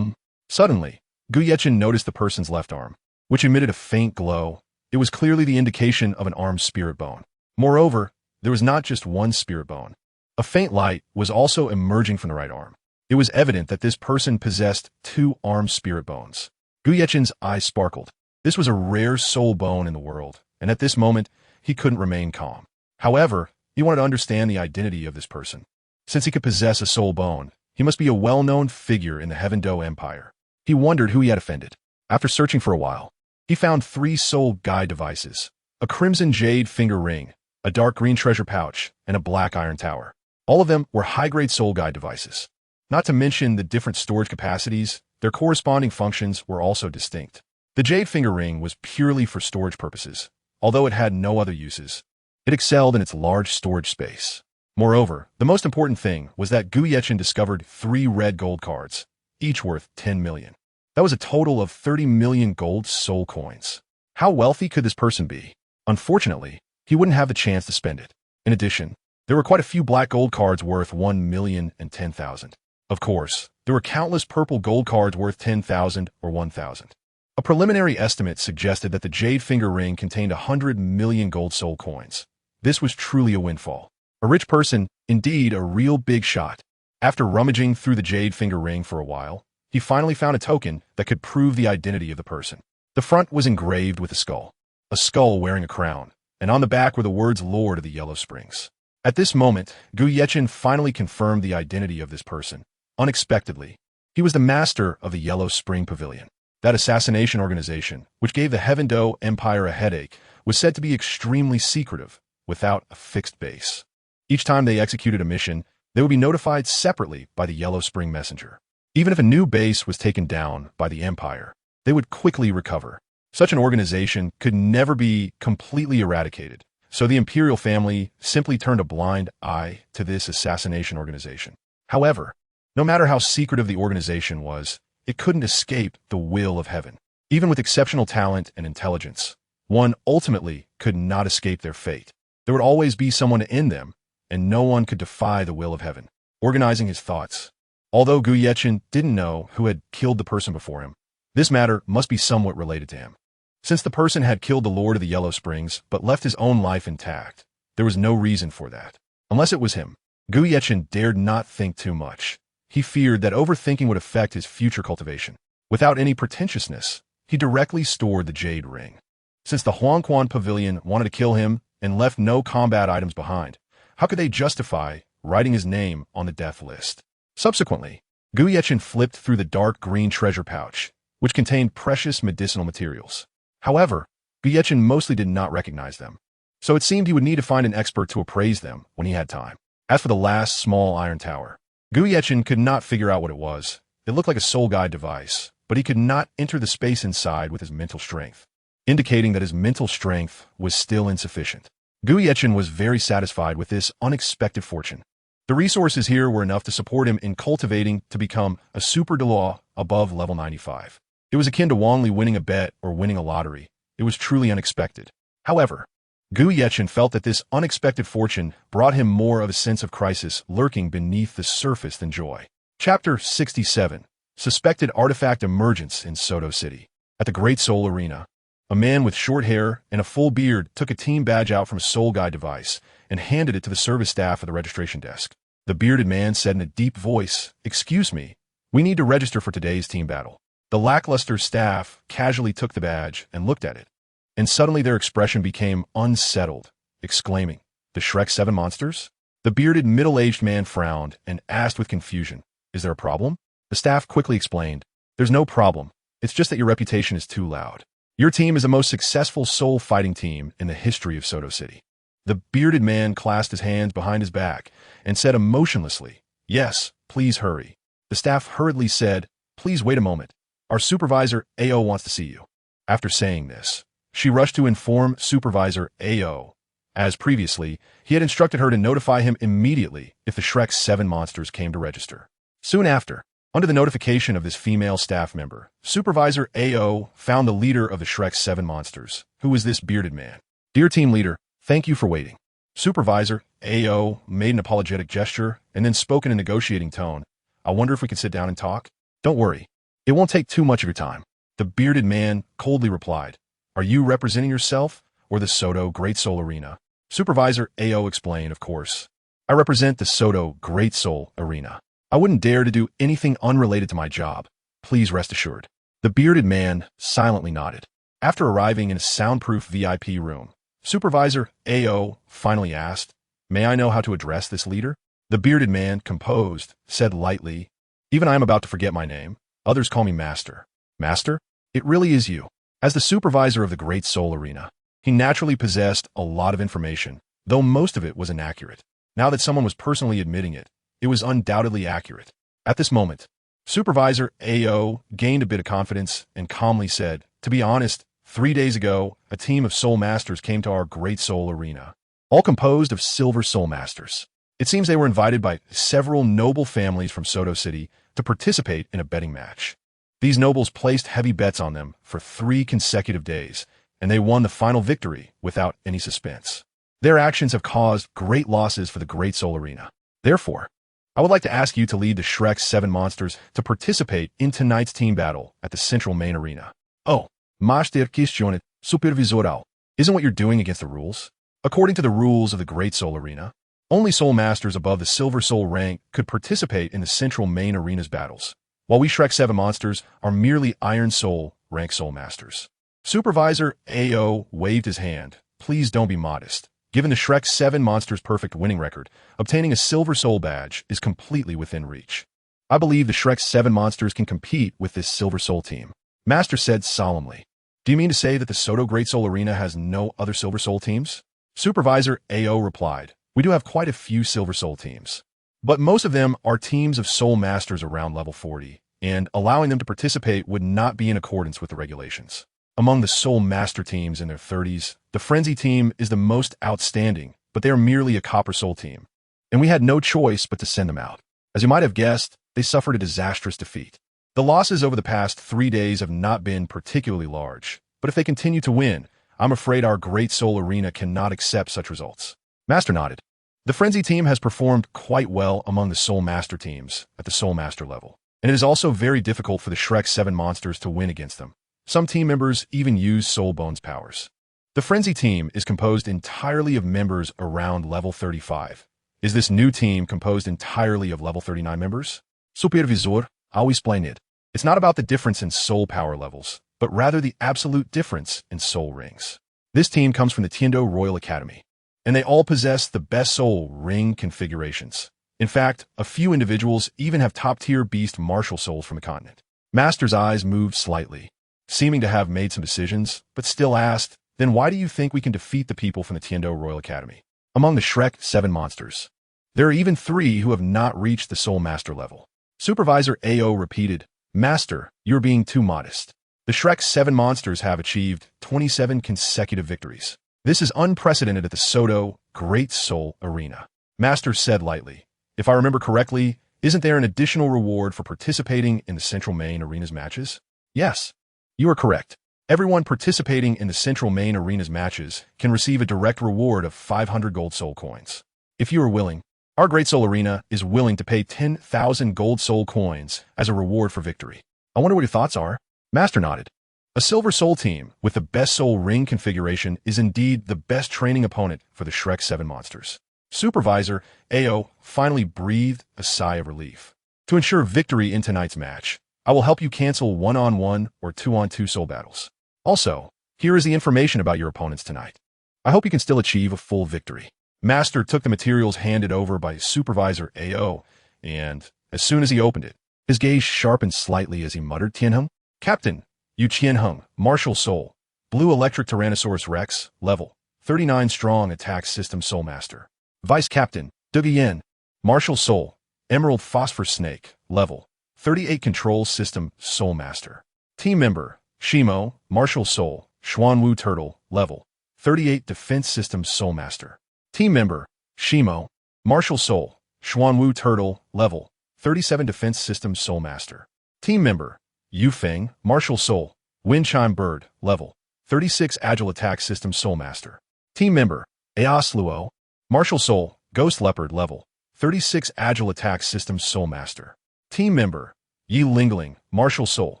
Suddenly, Gu Yechen noticed the person's left arm, which emitted a faint glow. It was clearly the indication of an armed spirit bone. Moreover, there was not just one spirit bone. A faint light was also emerging from the right arm. It was evident that this person possessed two armed spirit bones. Gu Yechen's eyes sparkled. This was a rare soul bone in the world, and at this moment, he couldn't remain calm. However, he wanted to understand the identity of this person. Since he could possess a soul bone, he must be a well-known figure in the Heaven-Do Empire. He wondered who he had offended. After searching for a while, he found 3 soul guide devices: a crimson jade finger ring, a dark green treasure pouch, and a black iron tower. All of them were high-grade soul guide devices. Not to mention the different storage capacities, their corresponding functions were also distinct. The jade finger ring was purely for storage purposes, although it had no other uses. It excelled in its large storage space. Moreover, the most important thing was that Gu Yechen discovered 3 red gold cards, each worth 10 million. That was a total of 30 million gold soul coins. How wealthy could this person be? Unfortunately, he wouldn't have the chance to spend it. In addition, there were quite a few black gold cards worth 1,010,000. Of course, there were countless purple gold cards worth 10,000 or 1,000. A preliminary estimate suggested that the jade finger ring contained 100 million gold soul coins. This was truly a windfall. A rich person, indeed a real big shot. After rummaging through the jade finger ring for a while, he finally found a token that could prove the identity of the person. The front was engraved with a skull wearing a crown, and on the back were the words Lord of the Yellow Springs. At this moment, Gu Yechen finally confirmed the identity of this person. Unexpectedly, he was the master of the Yellow Spring Pavilion. That assassination organization, which gave the Heaven-Do Empire a headache, was said to be extremely secretive, without a fixed base. Each time they executed a mission, they would be notified separately by the Yellow Spring Messenger. Even if a new base was taken down by the Empire, they would quickly recover. Such an organization could never be completely eradicated, so the imperial family simply turned a blind eye to this assassination organization. However, no matter how secretive the organization was, it couldn't escape the will of heaven. Even with exceptional talent and intelligence, one ultimately could not escape their fate. There would always be someone to end them, and no one could defy the will of heaven. Organizing his thoughts. Although Gu Yechen didn't know who had killed the person before him, this matter must be somewhat related to him. Since the person had killed the Lord of the Yellow Springs but left his own life intact, there was no reason for that. Unless it was him, Gu Yechen dared not think too much. He feared that overthinking would affect his future cultivation. Without any pretentiousness, he directly stored the jade ring. Since the Huangquan Pavilion wanted to kill him and left no combat items behind, how could they justify writing his name on the death list? Subsequently, Gu Yechen flipped through the dark green treasure pouch, which contained precious medicinal materials. However, Gu Yechen mostly did not recognize them, so it seemed he would need to find an expert to appraise them when he had time. As for the last small iron tower, Gu Yechen could not figure out what it was. It looked like a soul guide device, but he could not enter the space inside with his mental strength, indicating that his mental strength was still insufficient. Gu Yechen was very satisfied with this unexpected fortune. The resources here were enough to support him in cultivating to become a super Douluo above level 95. It was akin to Wangli winning a bet or winning a lottery. It was truly unexpected. However, Gu Yechen felt that this unexpected fortune brought him more of a sense of crisis lurking beneath the surface than joy. Chapter 67. Suspected Artifact Emergence in Soto City. At the Great Soul Arena, a man with short hair and a full beard took a team badge out from a soul guide device and handed it to the service staff at the registration desk. The bearded man said in a deep voice, "Excuse me, we need to register for today's team battle." The lackluster staff casually took the badge and looked at it, and suddenly their expression became unsettled, exclaiming, "The Shrek 7 monsters?" The bearded middle-aged man frowned and asked with confusion, "Is there a problem?" The staff quickly explained, "There's no problem. It's just that your reputation is too loud. Your team is the most successful soul fighting team in the history of Soto City." The bearded man clasped his hands behind his back and said emotionlessly, "Yes, please hurry." The staff hurriedly said, "Please wait a moment. Our supervisor, AO, wants to see you." After saying this, she rushed to inform Supervisor AO. As previously, he had instructed her to notify him immediately if the Shrek 7 monsters came to register. Soon after, under the notification of this female staff member, Supervisor AO found the leader of the Shrek 7 monsters, who was this bearded man. "Dear team leader, thank you for waiting." Supervisor AO made an apologetic gesture and then spoke in a negotiating tone. "I wonder if we could sit down and talk?" "Don't worry. It won't take too much of your time. The bearded man coldly replied, Are you representing yourself or the Soto Great Soul Arena? Supervisor AO explained, Of course. I represent the Soto Great Soul Arena. I wouldn't dare to do anything unrelated to my job. Please rest assured. The bearded man silently nodded. After arriving in a soundproof VIP room, Supervisor AO finally asked, May I know how to address this leader? The bearded man, composed, said lightly, Even I am about to forget my name. Others call me Master. Master? It really is you. As the supervisor of the Great Soul Arena, he naturally possessed a lot of information, though most of it was inaccurate. Now that someone was personally admitting it, it was undoubtedly accurate. At this moment, Supervisor AO gained a bit of confidence and calmly said, To be honest, 3 days ago, a team of Soul Masters came to our Great Soul Arena, all composed of Silver Soul Masters. It seems they were invited by several noble families from Soto City to participate in a betting match. These nobles placed heavy bets on them for 3 consecutive days, and they won the final victory without any suspense. Their actions have caused great losses for the Great Soul Arena. Therefore, I would like to ask you to lead the Shrek 7 Monsters to participate in tonight's team battle at the Central Main Arena. Oh, Master Kistionet Supervisoral, isn't what you're doing against the rules? According to the rules of the Great Soul Arena, only Soul Masters above the Silver Soul rank could participate in the Central Main Arena's battles, while we Shrek 7 Monsters are merely Iron Soul rank Soul Masters. Supervisor AO waved his hand. Please don't be modest. Given the Shrek 7 Monsters' perfect winning record, obtaining a Silver Soul badge is completely within reach. I believe the Shrek 7 Monsters can compete with this Silver Soul team. Master said solemnly. Do you mean to say that the Soto Great Soul Arena has no other Silver Soul teams? Supervisor AO replied, We do have quite a few Silver Soul teams, but most of them are teams of Soul Masters around level 40, and allowing them to participate would not be in accordance with the regulations. Among the Soul Master teams in their 30s, the Frenzy team is the most outstanding, but they are merely a Copper Soul team, and we had no choice but to send them out. As you might have guessed, they suffered a disastrous defeat. The losses over the past 3 days have not been particularly large, but if they continue to win, I'm afraid our Great Soul Arena cannot accept such results. Master nodded. The Frenzy team has performed quite well among the Soul Master teams at the Soul Master level, and it is also very difficult for the Shrek 7 Monsters to win against them. Some team members even use Soul Bones powers. The Frenzy team is composed entirely of members around level 35. Is this new team composed entirely of level 39 members? Supervisor, I'll explain it. It's not about the difference in soul power levels, but rather the absolute difference in soul rings. This team comes from the Tiendo Royal Academy, and they all possess the best soul ring configurations. In fact, a few individuals even have top-tier beast martial souls from the continent. Master's eyes moved slightly, seeming to have made some decisions, but still asked, Then why do you think we can defeat the people from the Tiendo Royal Academy? Among the Shrek 7 Monsters, there are even 3 who have not reached the Soul Master level. Supervisor AO repeated, Master, you're being too modest. The Shrek 7 Monsters have achieved 27 consecutive victories. This is unprecedented at the Soto Great Soul Arena. Master said lightly, If I remember correctly, isn't there an additional reward for participating in the Central Main Arena's matches? Yes, you are correct. Everyone participating in the Central Main Arena's matches can receive a direct reward of 500 gold soul coins. If you are willing, our Great Soul Arena is willing to pay 10,000 gold soul coins as a reward for victory. I wonder what your thoughts are? Master nodded. A Silver Soul team with the best soul ring configuration is indeed the best training opponent for the Shrek 7 Monsters. Supervisor AO finally breathed a sigh of relief. To ensure victory in tonight's match, I will help you cancel 1-on-1 or 2-on-2 soul battles. Also, here is the information about your opponents tonight. I hope you can still achieve a full victory. Master took the materials handed over by Supervisor AO, and as soon as he opened it, his gaze sharpened slightly as he muttered, Tianheng, Captain, Yu Tianheng, Martial Soul, Blue Electric Tyrannosaurus Rex, level 39 Strong Attack System Soul Master. Vice Captain, Yen, Martial Soul, Emerald Phosphor Snake, level 38 Control System Soul Master. Team Member, Shimo, Martial Soul, Xuanwu Turtle, level 38 Defense System Soul Master. Team Member, Shimo, Martial Soul, Xuanwu Turtle, level 37 Defense System Soul Master. Team Member, Yufeng, Martial Soul, Windchime Bird, level 36 Agile Attack System Soul Master. Team Member, Eosluo, Martial Soul, Ghost Leopard, level 36 Agile Attack System Soul Master. Team Member, Yi Lingling, Martial Soul.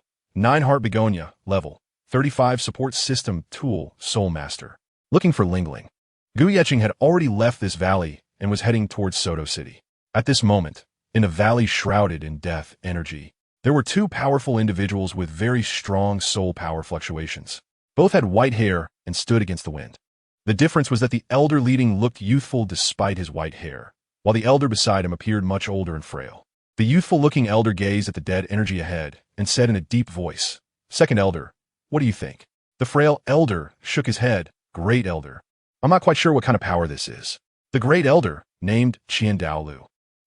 9 Heart Begonia, level. 35 Support System Tool, Soul Master. Looking for Lingling. Gu Yecheng had already left this valley and was heading towards Soto City. At this moment, in a valley shrouded in death energy, there were 2 powerful individuals with very strong soul power fluctuations. Both had white hair and stood against the wind. The difference was that the elder leading looked youthful despite his white hair, while the elder beside him appeared much older and frail. The youthful-looking elder gazed at the dead energy ahead and said in a deep voice, "Second elder, what do you think?" The frail elder shook his head. "Great elder, I'm not quite sure what kind of power this is." The great elder, named Douluo,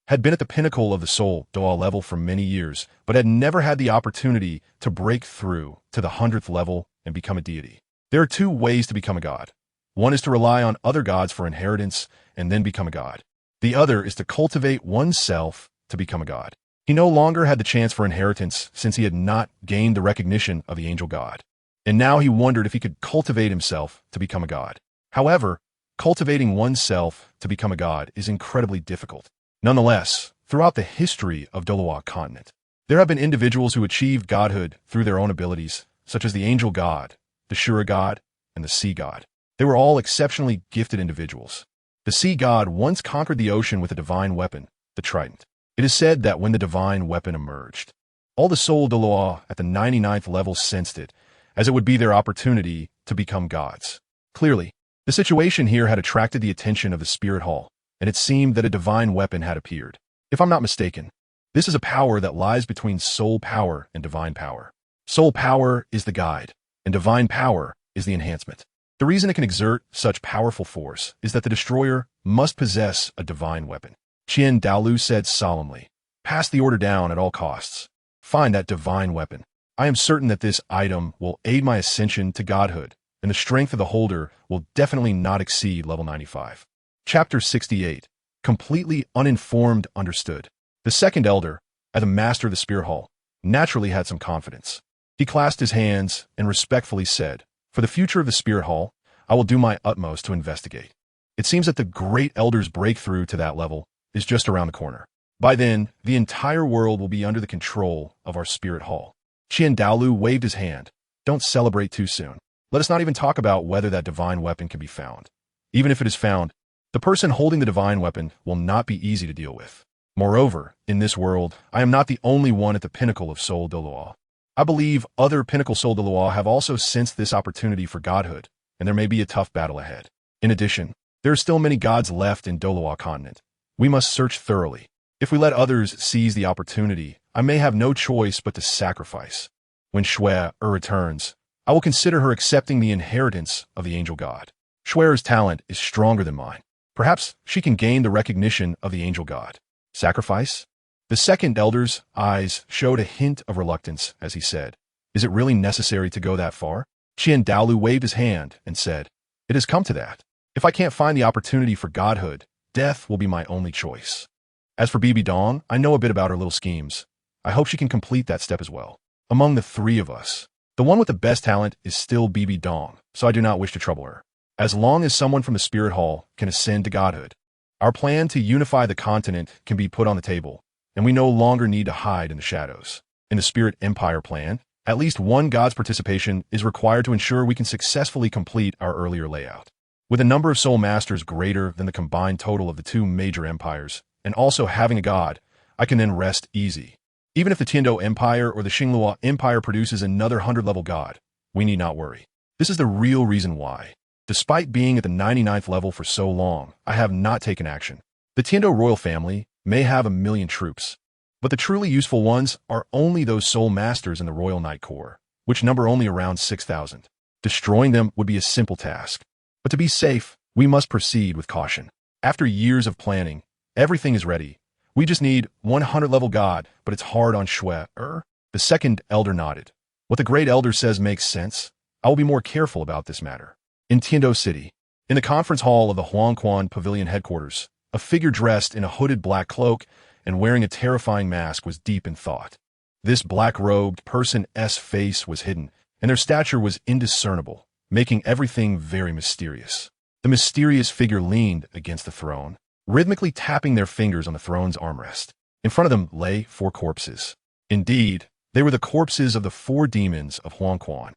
had been at the pinnacle of the soul Douluo level for many years, but had never had the opportunity to break through to the 100th level and become a deity. There are 2 ways to become a god. One is to rely on other gods for inheritance and then become a god. The other is to cultivate oneself to become a god. He no longer had the chance for inheritance since he had not gained the recognition of the angel god. And now he wondered if he could cultivate himself to become a god. However, cultivating oneself to become a god is incredibly difficult. Nonetheless, throughout the history of Douluo continent, there have been individuals who achieved godhood through their own abilities, such as the angel god, the Shura god, and the sea god. They were all exceptionally gifted individuals. The sea god once conquered the ocean with a divine weapon, the trident. It is said that when the divine weapon emerged, all the soul Douluo at the 99th level sensed it, as it would be their opportunity to become gods. Clearly, the situation here had attracted the attention of the Spirit Hall, and it seemed that a divine weapon had appeared. If I'm not mistaken, this is a power that lies between soul power and divine power. Soul power is the guide, and divine power is the enhancement. The reason it can exert such powerful force is that the destroyer must possess a divine weapon. Douluo said solemnly, "Pass the order down at all costs. Find that divine weapon. I am certain that this item will aid my ascension to godhood, and the strength of the holder will definitely not exceed level 95. Chapter 68. Completely uninformed understood. The second elder, as a master of the Spirit Hall, naturally had some confidence. He clasped his hands and respectfully said, "For the future of the Spirit Hall, I will do my utmost to investigate." It seems that the great elder's breakthrough to that level is just around the corner. By then, the entire world will be under the control of our Spirit Hall. Douluo waved his hand. "Don't celebrate too soon. Let us not even talk about whether that divine weapon can be found. Even if it is found, the person holding the divine weapon will not be easy to deal with. Moreover, in this world, I am not the only one at the pinnacle of Soul Douluo. I believe other pinnacle Soul Douluo have also sensed this opportunity for godhood, and there may be a tough battle ahead. In addition, there are still many gods left in Douluo continent. We must search thoroughly. If we let others seize the opportunity, I may have no choice but to sacrifice. When Shui returns, I will consider her accepting the inheritance of the angel god. Shui's talent is stronger than mine. Perhaps she can gain the recognition of the angel god. Sacrifice?" The second elder's eyes showed a hint of reluctance as he said, "Is it really necessary to go that far?" Douluo waved his hand and said, "It has come to that. If I can't find the opportunity for godhood, death will be my only choice. As for Bibi Dong, I know a bit about her little schemes. I hope she can complete that step as well. Among the 3 of us, the one with the best talent is still Bibi Dong, so I do not wish to trouble her. As long as someone from the Spirit Hall can ascend to godhood, our plan to unify the continent can be put on the table, and we no longer need to hide in the shadows. In the Spirit Empire plan, at least one god's participation is required to ensure we can successfully complete our earlier layout. With a number of soul masters greater than the combined total of the 2 major empires, and also having a god, I can then rest easy. Even if the Tiando Empire or the Xinglua Empire produces another 100-level god, we need not worry. This is the real reason why, despite being at the 99th level for so long, I have not taken action. The Tiando royal family may have 1,000,000 troops, but the truly useful ones are only those soul masters in the Royal Knight Corps, which number only around 6,000. Destroying them would be a simple task. But to be safe, we must proceed with caution. After years of planning, everything is ready. We just need 100-level god, but it's hard on Shui. The second elder nodded. What the great elder says makes sense. I will be more careful about this matter. In Tiando City, in the conference hall of the Huangquan Pavilion headquarters, a figure dressed in a hooded black cloak and wearing a terrifying mask was deep in thought. This black-robed person's face was hidden, and their stature was indiscernible, making everything very mysterious. The mysterious figure leaned against the throne, rhythmically tapping their fingers on the throne's armrest. In front of them lay 4 corpses. Indeed, they were the corpses of the 4 demons of Huangquan,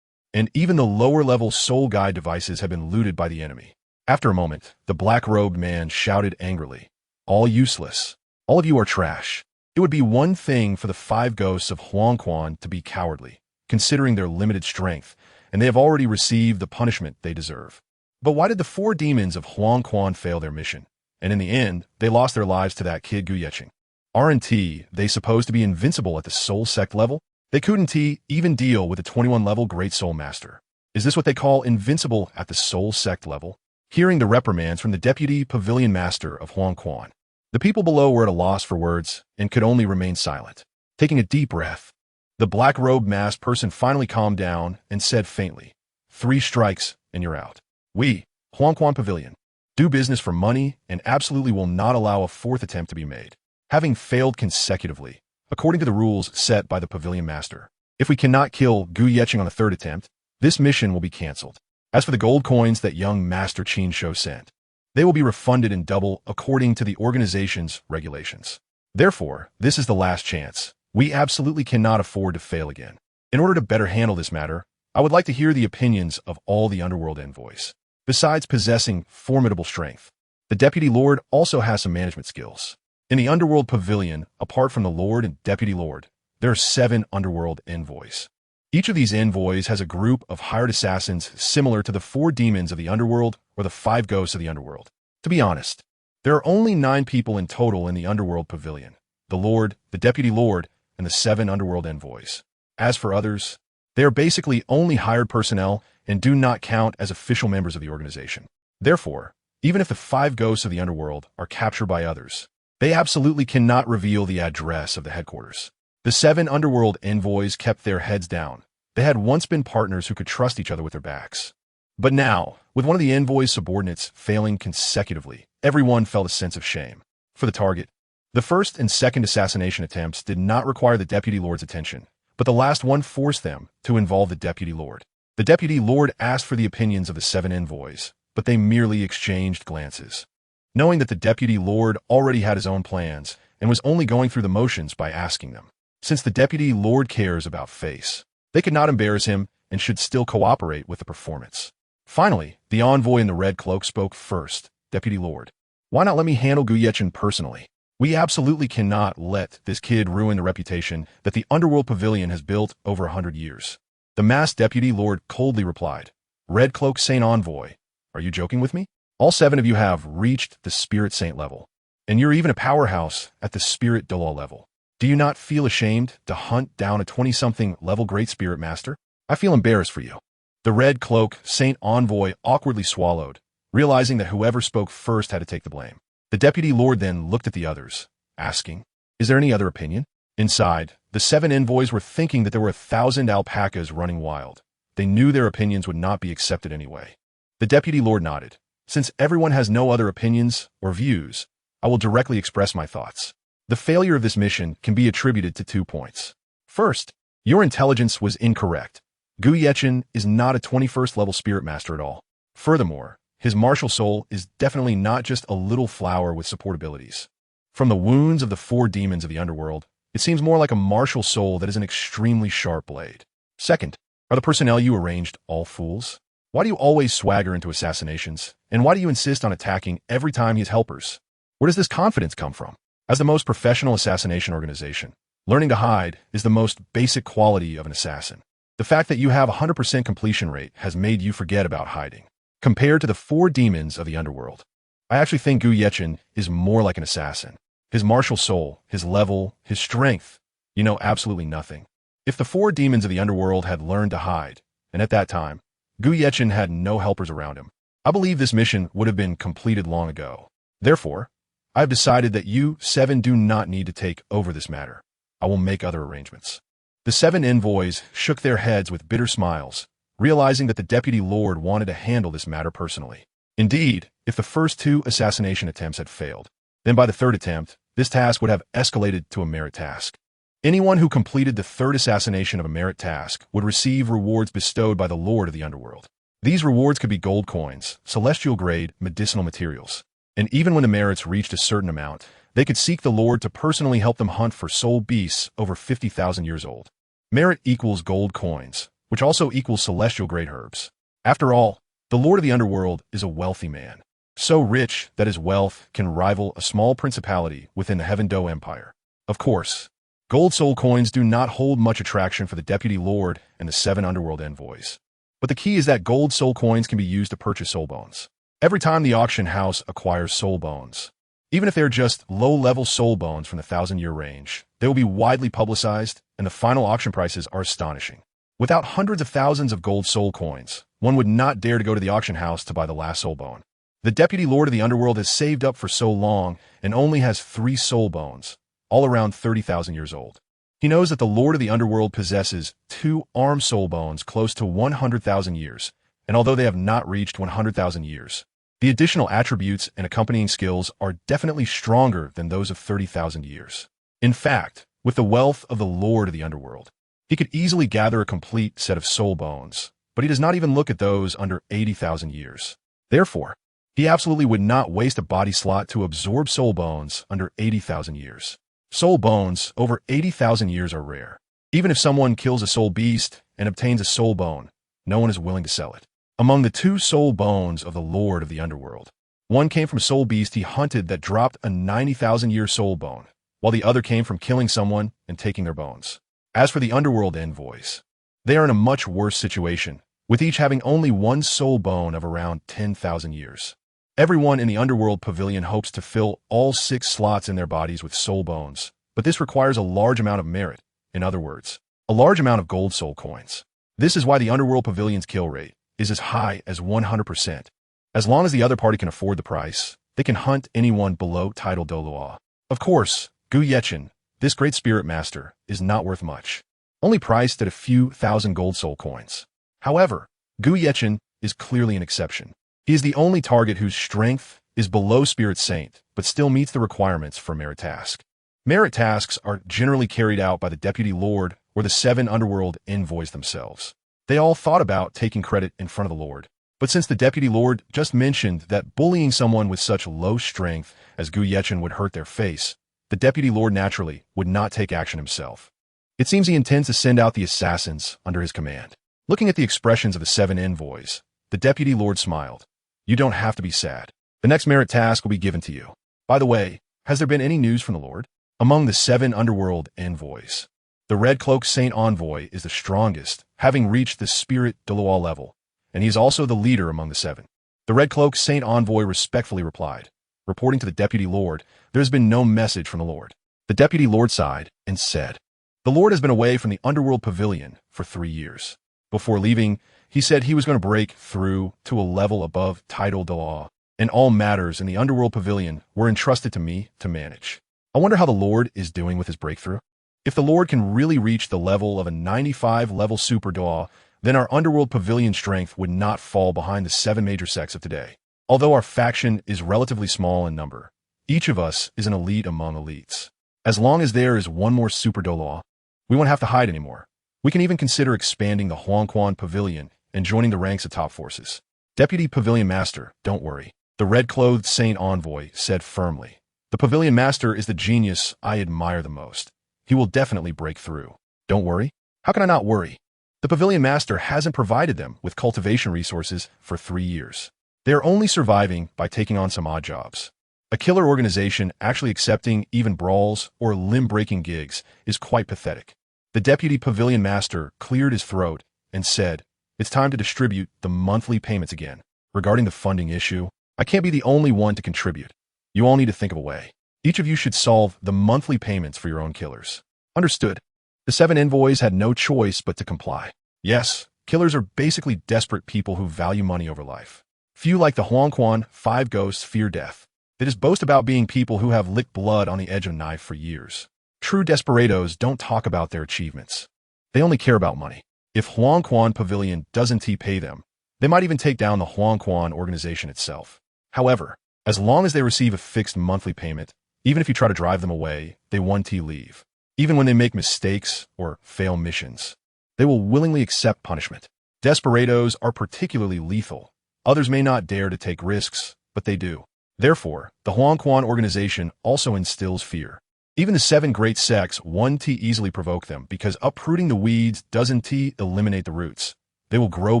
and even the lower-level soul guide devices had been looted by the enemy. After a moment, the black-robed man shouted angrily, "All useless. All of you are trash." It would be one thing for the 5 ghosts of Huangquan to be cowardly, considering their limited strength, and they have already received the punishment they deserve. But why did the 4 demons of Huangquan fail their mission? And in the end, they lost their lives to that kid Gu Yeqing. Aren't they supposed to be invincible at the Soul Sect level? They couldn't even deal with a 21-level Great Soul Master. Is this what they call invincible at the Soul Sect level? Hearing the reprimands from the Deputy Pavilion Master of Huangquan, the people below were at a loss for words and could only remain silent. Taking a deep breath, the black-robed masked person finally calmed down and said faintly, 3 strikes and you're out. We, Huangquan Pavilion, do business for money and absolutely will not allow a 4th attempt to be made. Having failed consecutively, according to the rules set by the Pavilion Master, if we cannot kill Gu Yeqing on the 3rd attempt, this mission will be cancelled. As for the gold coins that young Master Qin Shou sent, they will be refunded in double according to the organization's regulations. Therefore, this is the last chance. We absolutely cannot afford to fail again. In order to better handle this matter, I would like to hear the opinions of all the underworld envoys. Besides possessing formidable strength, the Deputy Lord also has some management skills. In the Underworld Pavilion, apart from the Lord and Deputy Lord, there are 7 Underworld envoys. Each of these envoys has a group of hired assassins similar to the 4 demons of the Underworld or the 5 ghosts of the Underworld. To be honest, there are only 9 people in total in the Underworld Pavilion: the Lord, the Deputy Lord, and the 7 Underworld envoys. As for others, they are basically only hired personnel and do not count as official members of the organization. Therefore, even if the 5 ghosts of the Underworld are captured by others, they absolutely cannot reveal the address of the headquarters. The 7 Underworld envoys kept their heads down. They had once been partners who could trust each other with their backs. But now, with one of the envoy's subordinates failing consecutively, everyone felt a sense of shame. For the target, the 1st and 2nd assassination attempts did not require the Deputy Lord's attention, but the last one forced them to involve the Deputy Lord. The Deputy Lord asked for the opinions of the 7 envoys, but they merely exchanged glances. Knowing that the Deputy Lord already had his own plans and was only going through the motions by asking them. Since the Deputy Lord cares about face, they could not embarrass him and should still cooperate with the performance. Finally, the envoy in the red cloak spoke first. Deputy Lord, why not let me handle Gu Yeqing personally? We absolutely cannot let this kid ruin the reputation that the Underworld Pavilion has built over 100 years. The masked Deputy Lord coldly replied, Red Cloak Saint Envoy, are you joking with me? All 7 of you have reached the Spirit Saint level, and you're even a powerhouse at the Spirit Douluo level. Do you not feel ashamed to hunt down a 20-something level Great Spirit Master? I feel embarrassed for you. The Red Cloak Saint Envoy awkwardly swallowed, realizing that whoever spoke first had to take the blame. The Deputy Lord then looked at the others, asking, Is there any other opinion? Inside, the 7 envoys were thinking that there were 1,000 alpacas running wild. They knew their opinions would not be accepted anyway. The Deputy Lord nodded. Since everyone has no other opinions or views, I will directly express my thoughts. The failure of this mission can be attributed to 2 points. First, your intelligence was incorrect. Gu Yeqing is not a 21st level Spirit Master at all. Furthermore, his martial soul is definitely not just a little flower with support abilities. From the wounds of the 4 demons of the Underworld, it seems more like a martial soul that is an extremely sharp blade. Second, are the personnel you arranged all fools? Why do you always swagger into assassinations? And why do you insist on attacking every time he has helpers? Where does this confidence come from? As the most professional assassination organization, learning to hide is the most basic quality of an assassin. The fact that you have a 100% completion rate has made you forget about hiding. Compared to the 4 demons of the Underworld, I actually think Gu Yeqing is more like an assassin. His martial soul, his level, his strength, you know absolutely nothing. If the 4 demons of the Underworld had learned to hide, and at that time, Gu Yeqing had no helpers around him, I believe this mission would have been completed long ago. Therefore, I have decided that you 7 do not need to take over this matter. I will make other arrangements. The 7 envoys shook their heads with bitter smiles, realizing that the Deputy Lord wanted to handle this matter personally. Indeed, if the first 2 assassination attempts had failed, then by the 3rd attempt, this task would have escalated to a merit task. Anyone who completed the 3rd assassination of a merit task would receive rewards bestowed by the Lord of the Underworld. These rewards could be gold coins, celestial grade, medicinal materials, and even when the merits reached a certain amount, They could seek the Lord to personally help them hunt for soul beasts over 50,000 years old. Merit equals gold coins, which also equals celestial great herbs. After all, the Lord of the Underworld is a wealthy man, so rich that his wealth can rival a small principality within the Heaven Do Empire. Of course, gold soul coins do not hold much attraction for the Deputy Lord and the 7 Underworld envoys. But the key is that gold soul coins can be used to purchase soul bones. Every time the auction house acquires soul bones, even if they're just low-level soul bones from the 1,000-year range, they will be widely publicized, and the final auction prices are astonishing. Without hundreds of thousands of gold soul coins, one would not dare to go to the auction house to buy the last soul bone. The Deputy Lord of the Underworld has saved up for so long and only has 3 soul bones, all around 30,000 years old. He knows that the Lord of the Underworld possesses 2 arm soul bones close to 100,000 years, and although they have not reached 100,000 years, the additional attributes and accompanying skills are definitely stronger than those of 30,000 years. In fact, with the wealth of the Lord of the Underworld, he could easily gather a complete set of soul bones, but he does not even look at those under 80,000 years. Therefore, he absolutely would not waste a body slot to absorb soul bones under 80,000 years. Soul bones over 80,000 years are rare. Even if someone kills a soul beast and obtains a soul bone, no one is willing to sell it. Among the 2 soul bones of the Lord of the Underworld, one came from a soul beast he hunted that dropped a 90,000-year soul bone, while the other came from killing someone and taking their bones. As for the Underworld envoys, they are in a much worse situation, with each having only 1 soul bone of around 10,000 years. Everyone in the Underworld Pavilion hopes to fill all 6 slots in their bodies with soul bones, but this requires a large amount of merit, in other words, a large amount of gold soul coins. This is why the Underworld Pavilion's kill rate is as high as 100%. As long as the other party can afford the price, they can hunt anyone below title Douluo. Of course, Gu Yechen, this great spirit master, is not worth much, only priced at a few thousand gold soul coins. However, Gu Yechen is clearly an exception. He is the only target whose strength is below Spirit Saint, but still meets the requirements for merit task. Merit tasks are generally carried out by the Deputy Lord or the 7 Underworld envoys themselves. They all thought about taking credit in front of the Lord. But since the Deputy Lord just mentioned that bullying someone with such low strength as Gu Yechen would hurt their face, the Deputy Lord naturally would not take action himself. It seems he intends to send out the assassins under his command. Looking at the expressions of the 7 envoys, the Deputy Lord smiled. You don't have to be sad. The next merit task will be given to you. By the way, has there been any news from the Lord? Among the 7 Underworld envoys, the Red Cloak Saint Envoy is the strongest, having reached the Spirit Douluo level, and he is also the leader among the 7. The Red Cloak Saint Envoy respectfully replied, reporting to the Deputy Lord, there has been no message from the Lord. The Deputy Lord sighed and said, the Lord has been away from the Underworld Pavilion for 3 years. Before leaving, he said he was going to break through to a level above title Douluo, and all matters in the Underworld Pavilion were entrusted to me to manage. I wonder how the Lord is doing with his breakthrough. If the Lord can really reach the level of a 95-level Super Douluo, then our Underworld Pavilion strength would not fall behind the 7 major sects of today. Although our faction is relatively small in number, each of us is an elite among elites. As long as there is one more Super Douluo, we won't have to hide anymore. We can even consider expanding the Huangquan Pavilion and joining the ranks of top forces. Deputy Pavilion Master, don't worry, the red-clothed Saint Envoy said firmly. The Pavilion Master is the genius I admire the most. He will definitely break through. Don't worry? How can I not worry? The Pavilion Master hasn't provided them with cultivation resources for 3 years. They are only surviving by taking on some odd jobs. A killer organization actually accepting even brawls or limb-breaking gigs is quite pathetic. The Deputy Pavilion Master cleared his throat and said, it's time to distribute the monthly payments again. Regarding the funding issue, I can't be the only one to contribute. You all need to think of a way. Each of you should solve the monthly payments for your own killers. Understood. The 7 envoys had no choice but to comply. Yes, killers are basically desperate people who value money over life. Few like the Huangquan 5 ghosts fear death. They just boast about being people who have licked blood on the edge of a knife for years. True desperados don't talk about their achievements. They only care about money. If Huangquan Pavilion doesn't pay them, they might even take down the Huangquan organization itself. However, as long as they receive a fixed monthly payment, even if you try to drive them away, they won't leave. Even when they make mistakes or fail missions, they will willingly accept punishment. Desperados are particularly lethal. Others may not dare to take risks, but they do. Therefore, the Huangquan organization also instills fear. Even the 7 great sects 1T easily provoke them because uprooting the weeds doesn't eliminate the roots. They will grow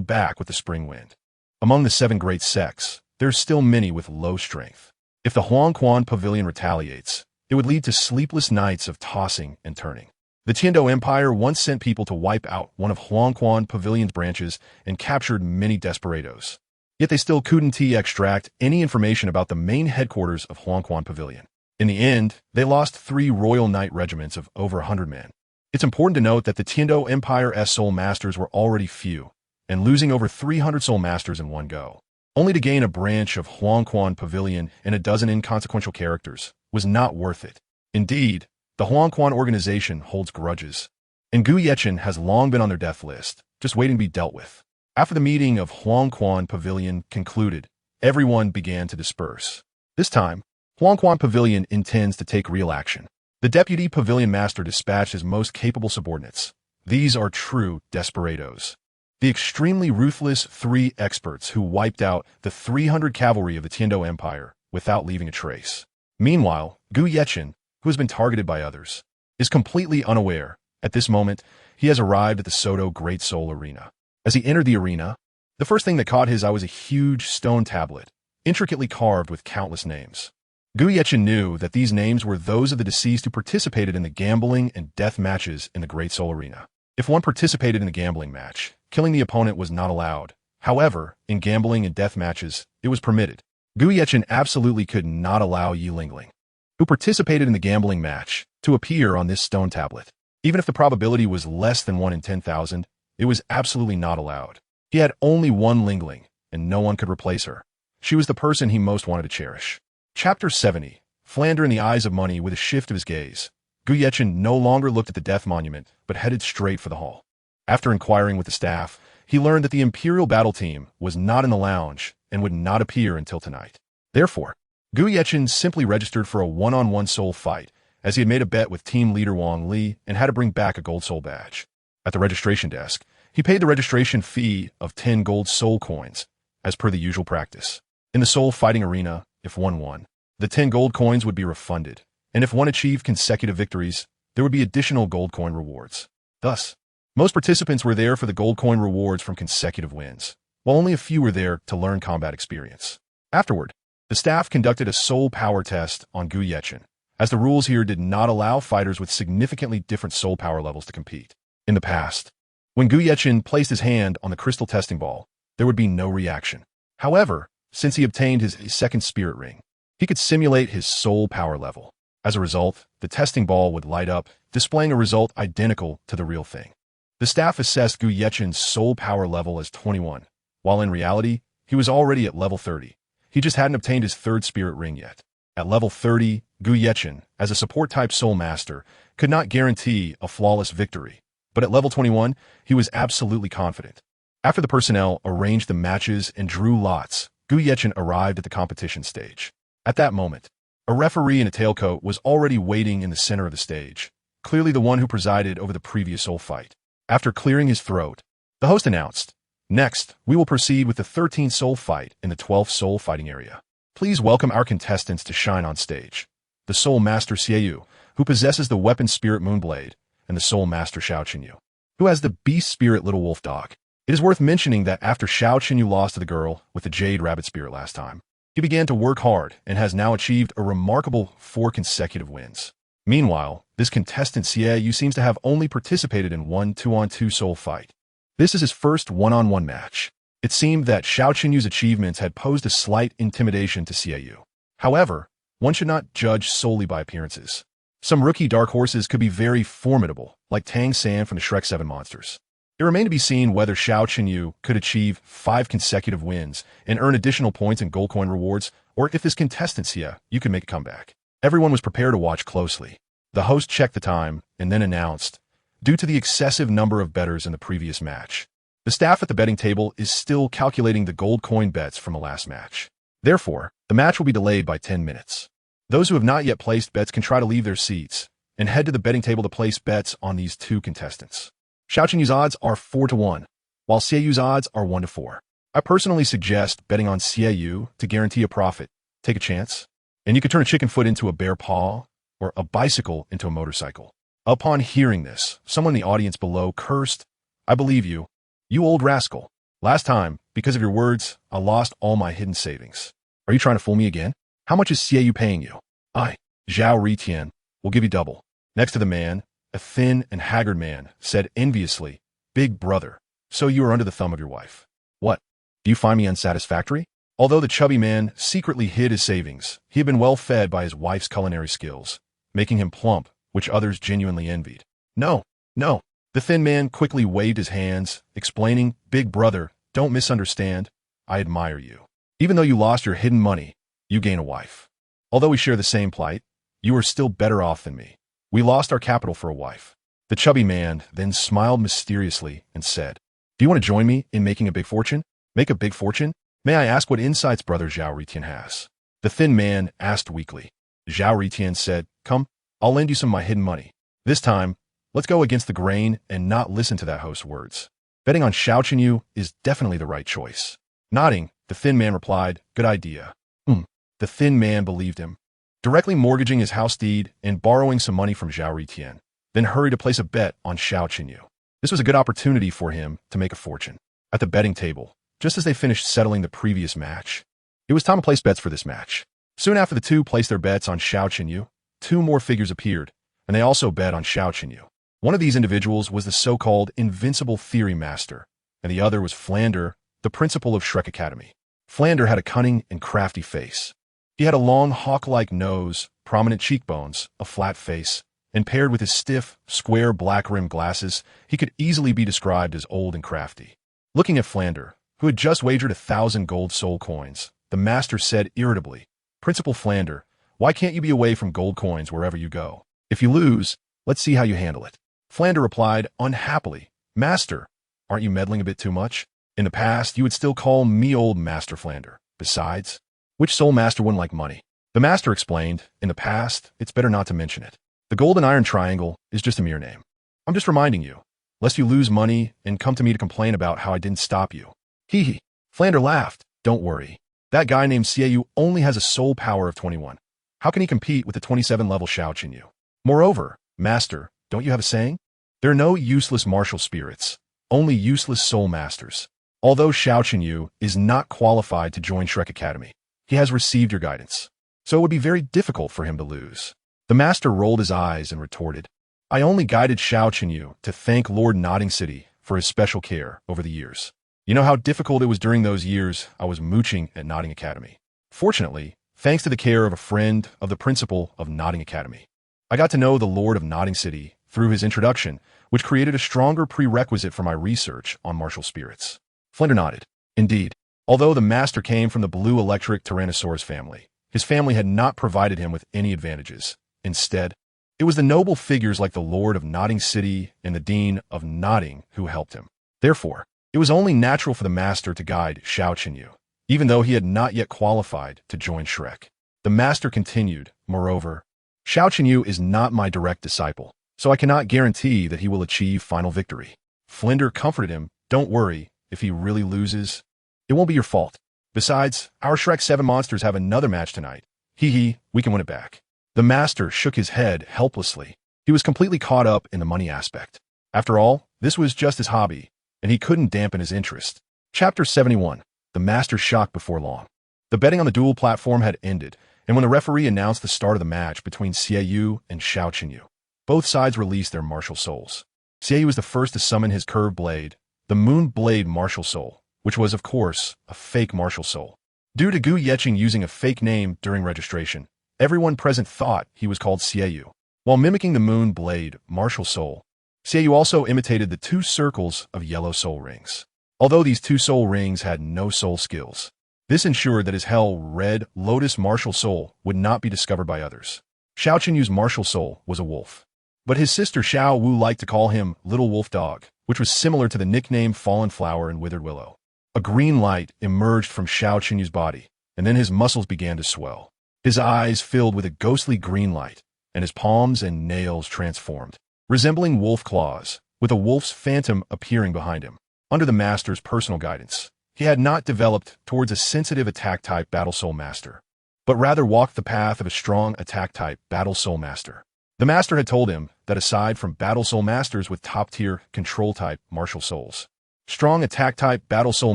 back with the spring wind. Among the 7 great sects, there's still many with low strength. If the Huangquan Pavilion retaliates, it would lead to sleepless nights of tossing and turning. The Tiando Empire once sent people to wipe out one of Huangquan Pavilion's branches and captured many desperados. Yet they still couldn't extract any information about the main headquarters of Huangquan Pavilion. In the end, they lost 3 Royal Knight regiments of over 100 men. It's important to note that the Tiando Empire's soul masters were already few, and losing over 300 soul masters in one go, only to gain a branch of Huangquan Pavilion and a dozen inconsequential characters, was not worth it. Indeed, the Huangquan organization holds grudges, and Gu Yechen has long been on their death list, just waiting to be dealt with. After the meeting of Huangquan Pavilion concluded, everyone began to disperse. This time, Huangquan Pavilion intends to take real action. The Deputy Pavilion Master dispatched his most capable subordinates. These are true desperados. The extremely ruthless 3 experts who wiped out the 300 cavalry of the Tiando Empire without leaving a trace. Meanwhile, Gu Yechen, who has been targeted by others, is completely unaware. At this moment, he has arrived at the Soto Great Soul Arena. As he entered the arena, the first thing that caught his eye was a huge stone tablet, intricately carved with countless names. Gu Yechen knew that these names were those of the deceased who participated in the gambling and death matches in the Great Soul Arena. If one participated in the gambling match, killing the opponent was not allowed. However, in gambling and death matches, it was permitted. Gu Yechen absolutely could not allow Yi Lingling, who participated in the gambling match, to appear on this stone tablet. Even if the probability was less than 1 in 10,000, it was absolutely not allowed. He had only one Lingling, and no one could replace her. She was the person he most wanted to cherish. Chapter 70. Philander in the Eyes of Money. With a shift of his gaze, Gu Yechen no longer looked at the death monument, but headed straight for the hall. After inquiring with the staff, he learned that the Imperial battle team was not in the lounge and would not appear until tonight. Therefore, Gu Yechen simply registered for a one-on-one soul fight, as he had made a bet with team leader Wang Li and had to bring back a gold soul badge. At the registration desk, he paid the registration fee of 10 gold soul coins, as per the usual practice. In the soul fighting arena, if one won, the 10 gold coins would be refunded, and if one achieved consecutive victories, there would be additional gold coin rewards. Thus, most participants were there for the gold coin rewards from consecutive wins, while only a few were there to learn combat experience. Afterward, the staff conducted a soul power test on Gu Yechen, as the rules here did not allow fighters with significantly different soul power levels to compete. In the past, when Gu Yechen placed his hand on the crystal testing ball, there would be no reaction. However, since he obtained his second spirit ring, he could simulate his soul power level. As a result, the testing ball would light up, displaying a result identical to the real thing. The staff assessed Gu Yechen's soul power level as 21, while in reality, he was already at level 30. He just hadn't obtained his 3rd spirit ring yet. At level 30, Gu Yechen, as a support-type soul master, could not guarantee a flawless victory, but at level 21, he was absolutely confident. After the personnel arranged the matches and drew lots, Gu Yechen arrived at the competition stage. At that moment, a referee in a tailcoat was already waiting in the center of the stage, clearly the one who presided over the previous soul fight. After clearing his throat, the host announced, "Next, we will proceed with the 13th soul fight in the 12th soul fighting area. Please welcome our contestants to shine on stage. The Soul Master Xieyu, who possesses the weapon Spirit Moonblade, and the Soul Master Xiao Qinyu, who has the Beast Spirit Little Wolf Dog." It is worth mentioning that after Xiao Qinyu lost to the girl with the Jade Rabbit Spirit last time, he began to work hard and has now achieved a remarkable 4 consecutive wins. Meanwhile, this contestant Xieyu seems to have only participated in one 2-on-2 soul fight. This is his first one-on-one match. It seemed that Xiao Qinyu's achievements had posed a slight intimidation to Xieyu. However, one should not judge solely by appearances. Some rookie dark horses could be very formidable, like Tang San from the Shrek 7 monsters. It remained to be seen whether Xiao Qinyu could achieve 5 consecutive wins and earn additional points and gold coin rewards, or if this contestant Xieyu could make a comeback. Everyone was prepared to watch closely. The host checked the time and then announced, due to the excessive number of bettors in the previous match, the staff at the betting table is still calculating the gold coin bets from the last match. Therefore, the match will be delayed by 10 minutes. Those who have not yet placed bets can try to leave their seats and head to the betting table to place bets on these 2 contestants. Xiao Qinyu's odds are 4-1, while Xieyu's odds are 1-4. I personally suggest betting on Xieyu to guarantee a profit, Take a chance. And you could turn a chicken foot into a bare paw, or a bicycle into a motorcycle. Upon hearing this, someone in the audience below cursed, I believe you. You old rascal. Last time, because of your words, I lost all my hidden savings. Are you trying to fool me again? How much is Xiaoyu paying you? I, Zhao Ritian, will give you double. Next to the man, a thin and haggard man, said enviously, Big brother, so you are under the thumb of your wife. What? Do you find me unsatisfactory? Although the chubby man secretly hid his savings, he had been well fed by his wife's culinary skills, making him plump, which others genuinely envied. No, no. The thin man quickly waved his hands, explaining, Big brother, don't misunderstand. I admire you. Even though you lost your hidden money, you gain a wife. Although we share the same plight, you are still better off than me. We lost our capital for a wife. The chubby man then smiled mysteriously and said, Do you want to join me in making a big fortune? Make a big fortune? May I ask what insights brother Zhao Ritian has? The thin man asked weakly. Zhao Ritian said, Come, I'll lend you some of my hidden money. This time, let's go against the grain and not listen to that host's words. Betting on Xiao Qinyu is definitely the right choice. Nodding, the thin man replied, Good idea. The thin man believed him, directly mortgaging his house deed and borrowing some money from Zhao Ritian, then hurried to place a bet on Xiao Qinyu. This was a good opportunity for him to make a fortune. At the betting table, just as they finished settling the previous match, it was time to place bets for this match. Soon after the two placed their bets on Xiao Qinyu, two more figures appeared, and they also bet on Xiao Qinyu. One of these individuals was the so-called Invincible Theory Master, and the other was Flander, the principal of Shrek Academy. Flander had a cunning and crafty face. He had a long hawk-like nose, prominent cheekbones, a flat face, and paired with his stiff, square black-rimmed glasses, he could easily be described as old and crafty. Looking at Flander, who had just wagered 1,000 gold soul coins, the master said irritably, Principal Flander, why can't you be away from gold coins wherever you go? If you lose, let's see how you handle it. Flander replied unhappily, Master, aren't you meddling a bit too much? In the past, you would still call me old Master Flander. Besides, which soul master wouldn't like money? The master explained, in the past, it's better not to mention it. The gold and iron triangle is just a mere name. I'm just reminding you, lest you lose money and come to me to complain about how I didn't stop you. Hee hee. Flander laughed. Don't worry. That guy named Xiaoyu only has a soul power of 21. How can he compete with the 27-level Xiao Qinyu? Moreover, Master, don't you have a saying? There are no useless martial spirits, only useless soul masters. Although Xiao Qinyu is not qualified to join Shrek Academy, he has received your guidance, so it would be very difficult for him to lose. The master rolled his eyes and retorted, I only guided Xiao Qinyu to thank Lord Nodding City for his special care over the years. You know how difficult it was during those years I was mooching at Nodding Academy. Fortunately, thanks to the care of a friend of the principal of Nodding Academy, I got to know the Lord of Nodding City through his introduction, which created a stronger prerequisite for my research on martial spirits. Flinder nodded. Indeed, although the master came from the blue electric Tyrannosaurus family, his family had not provided him with any advantages. Instead, it was the noble figures like the Lord of Nodding City and the Dean of Nodding who helped him. Therefore, it was only natural for the master to guide Xiao Qinyu, even though he had not yet qualified to join Shrek. The master continued, moreover, Xiao Qinyu is not my direct disciple, so I cannot guarantee that he will achieve final victory. Flinder comforted him, don't worry, if he really loses, it won't be your fault. Besides, our Shrek 7 monsters have another match tonight. Hee hee, we can win it back. The master shook his head helplessly. He was completely caught up in the money aspect. After all, this was just his hobby, and he couldn't dampen his interest. Chapter 71. The Master Shocked Before Long. The betting on the duel platform had ended, and when the referee announced the start of the match between Xiaoyu and Xiao Qinyu, both sides released their martial souls. Xiaoyu was the first to summon his curved blade, the Moon Blade Martial Soul, which was, of course, a fake martial soul. Due to Gu Yeqing using a fake name during registration, everyone present thought he was called Xiaoyu. While mimicking the Moon Blade Martial Soul, Xiaoyu also imitated the 2 circles of yellow soul rings. Although these 2 soul rings had no soul skills, this ensured that his Hell Red Lotus Martial Soul would not be discovered by others. Xiao Qinyu's martial soul was a wolf, but his sister Xiao Wu liked to call him Little Wolf Dog, which was similar to the nickname Fallen Flower and Withered Willow. A green light emerged from Xiao Qinyu's body, and then his muscles began to swell. His eyes filled with a ghostly green light, and his palms and nails transformed, resembling wolf claws, with a wolf's phantom appearing behind him. Under the master's personal guidance, he had not developed towards a sensitive attack-type Battle Soul Master. but rather walked the path of a strong attack-type Battle Soul Master. The Master had told him that aside from Battle Soul Masters with top-tier Control-type martial souls, strong attack-type Battle Soul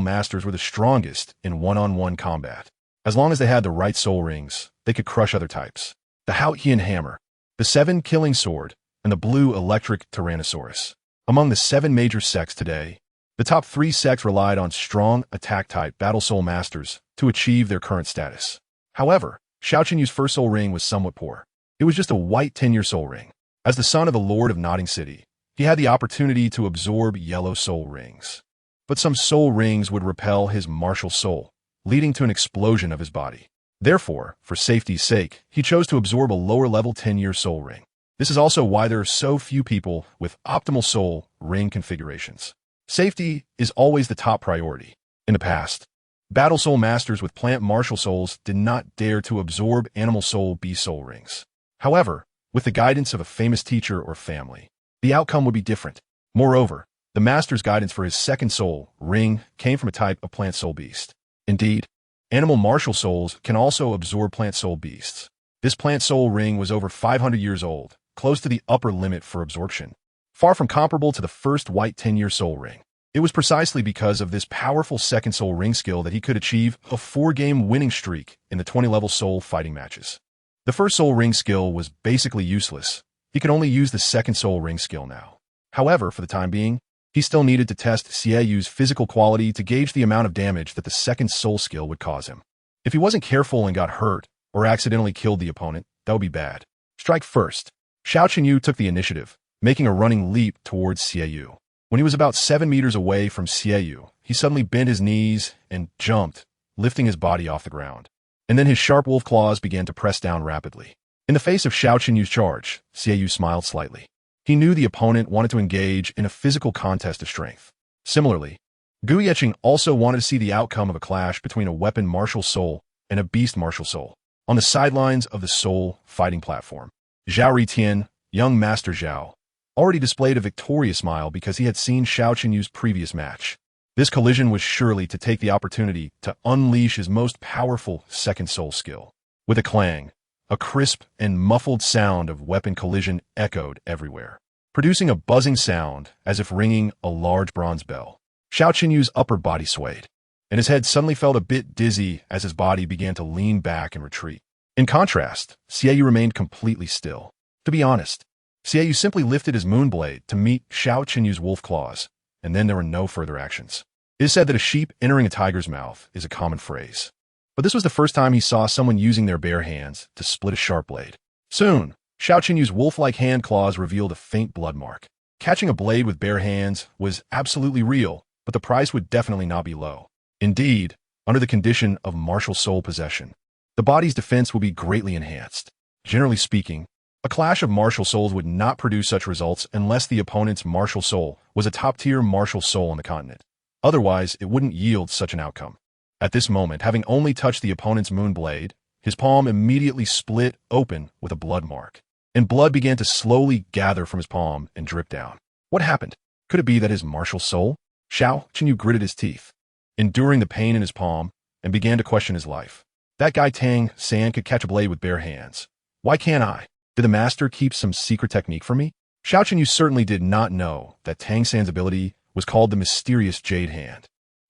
Masters were the strongest in one-on-one combat. As long as they had the right soul rings, they could crush other types. The Hautian Hammer, the 7 Killing Sword, and the Blue Electric Tyrannosaurus. Among the 7 major sects today, the top 3 sects relied on strong attack-type Battle Soul Masters to achieve their current status. However, Xiao Qinyu's first soul ring was somewhat poor. It was just a white 10-year soul ring. As the son of the Lord of Nodding City, he had the opportunity to absorb yellow soul rings. But some soul rings would repel his martial soul, leading to an explosion of his body. Therefore, for safety's sake, he chose to absorb a lower-level 10-year soul ring. This is also why there are so few people with optimal soul ring configurations. Safety is always the top priority. In the past, Battle Soul Masters with plant martial souls did not dare to absorb Animal Soul beast soul rings. However, with the guidance of a famous teacher or family, the outcome would be different. Moreover, the Master's guidance for his second soul ring came from a type of plant soul beast. Indeed, animal martial souls can also absorb plant soul beasts. This plant soul ring was over 500 years old, close to the upper limit for absorption, far from comparable to the first white 10-year soul ring. It was precisely because of this powerful second soul ring skill that he could achieve a 4-game winning streak in the 20-level soul fighting matches. The first soul ring skill was basically useless. He could only use the second soul ring skill now. However, for the time being, he still needed to test Xieyu's physical quality to gauge the amount of damage that the second soul skill would cause him. If he wasn't careful and got hurt, or accidentally killed the opponent, that would be bad. Strike first. Xiao Qinyu took the initiative, making a running leap towards Xieyou. When he was about 7 meters away from Xieyou, he suddenly bent his knees and jumped, lifting his body off the ground. And then his sharp wolf claws began to press down rapidly. In the face of Xiao Qinyu's charge, Xieyou smiled slightly. He knew the opponent wanted to engage in a physical contest of strength. Similarly, Gu Yeqing also wanted to see the outcome of a clash between a weapon martial soul and a beast martial soul. On the sidelines of the soul fighting platform, Zhao Ritian, young Master Zhao, already displayed a victorious smile because he had seen Xiao Qinyu's previous match. This collision was surely to take the opportunity to unleash his most powerful second soul skill. With a clang, a crisp and muffled sound of weapon collision echoed everywhere, producing a buzzing sound as if ringing a large bronze bell. Xiao Qinyu's upper body swayed, and his head suddenly felt a bit dizzy as his body began to lean back and retreat. In contrast, Xieyou remained completely still. To be honest, Xieyou simply lifted his moonblade to meet Xiao Qinyu's wolf claws, and then there were no further actions. It is said that a sheep entering a tiger's mouth is a common phrase. But this was the first time he saw someone using their bare hands to split a sharp blade. Soon, Xiao Qinyu's wolf-like hand claws revealed a faint blood mark. Catching a blade with bare hands was absolutely real, but the price would definitely not be low. Indeed, under the condition of martial soul possession, the body's defense will be greatly enhanced. Generally speaking, a clash of martial souls would not produce such results unless the opponent's martial soul was a top-tier martial soul on the continent. Otherwise, it wouldn't yield such an outcome. At this moment, having only touched the opponent's moonblade, his palm immediately split open with a blood mark, and blood began to slowly gather from his palm and drip down. What happened? Could it be that his martial soul? Xiao Qinyu gritted his teeth, enduring the pain in his palm, and began to question his life. That guy Tang San could catch a blade with bare hands. Why can't I? Did the master keep some secret technique for me? Xiao Qinyu certainly did not know that Tang San's ability was called the Mysterious Jade Hand,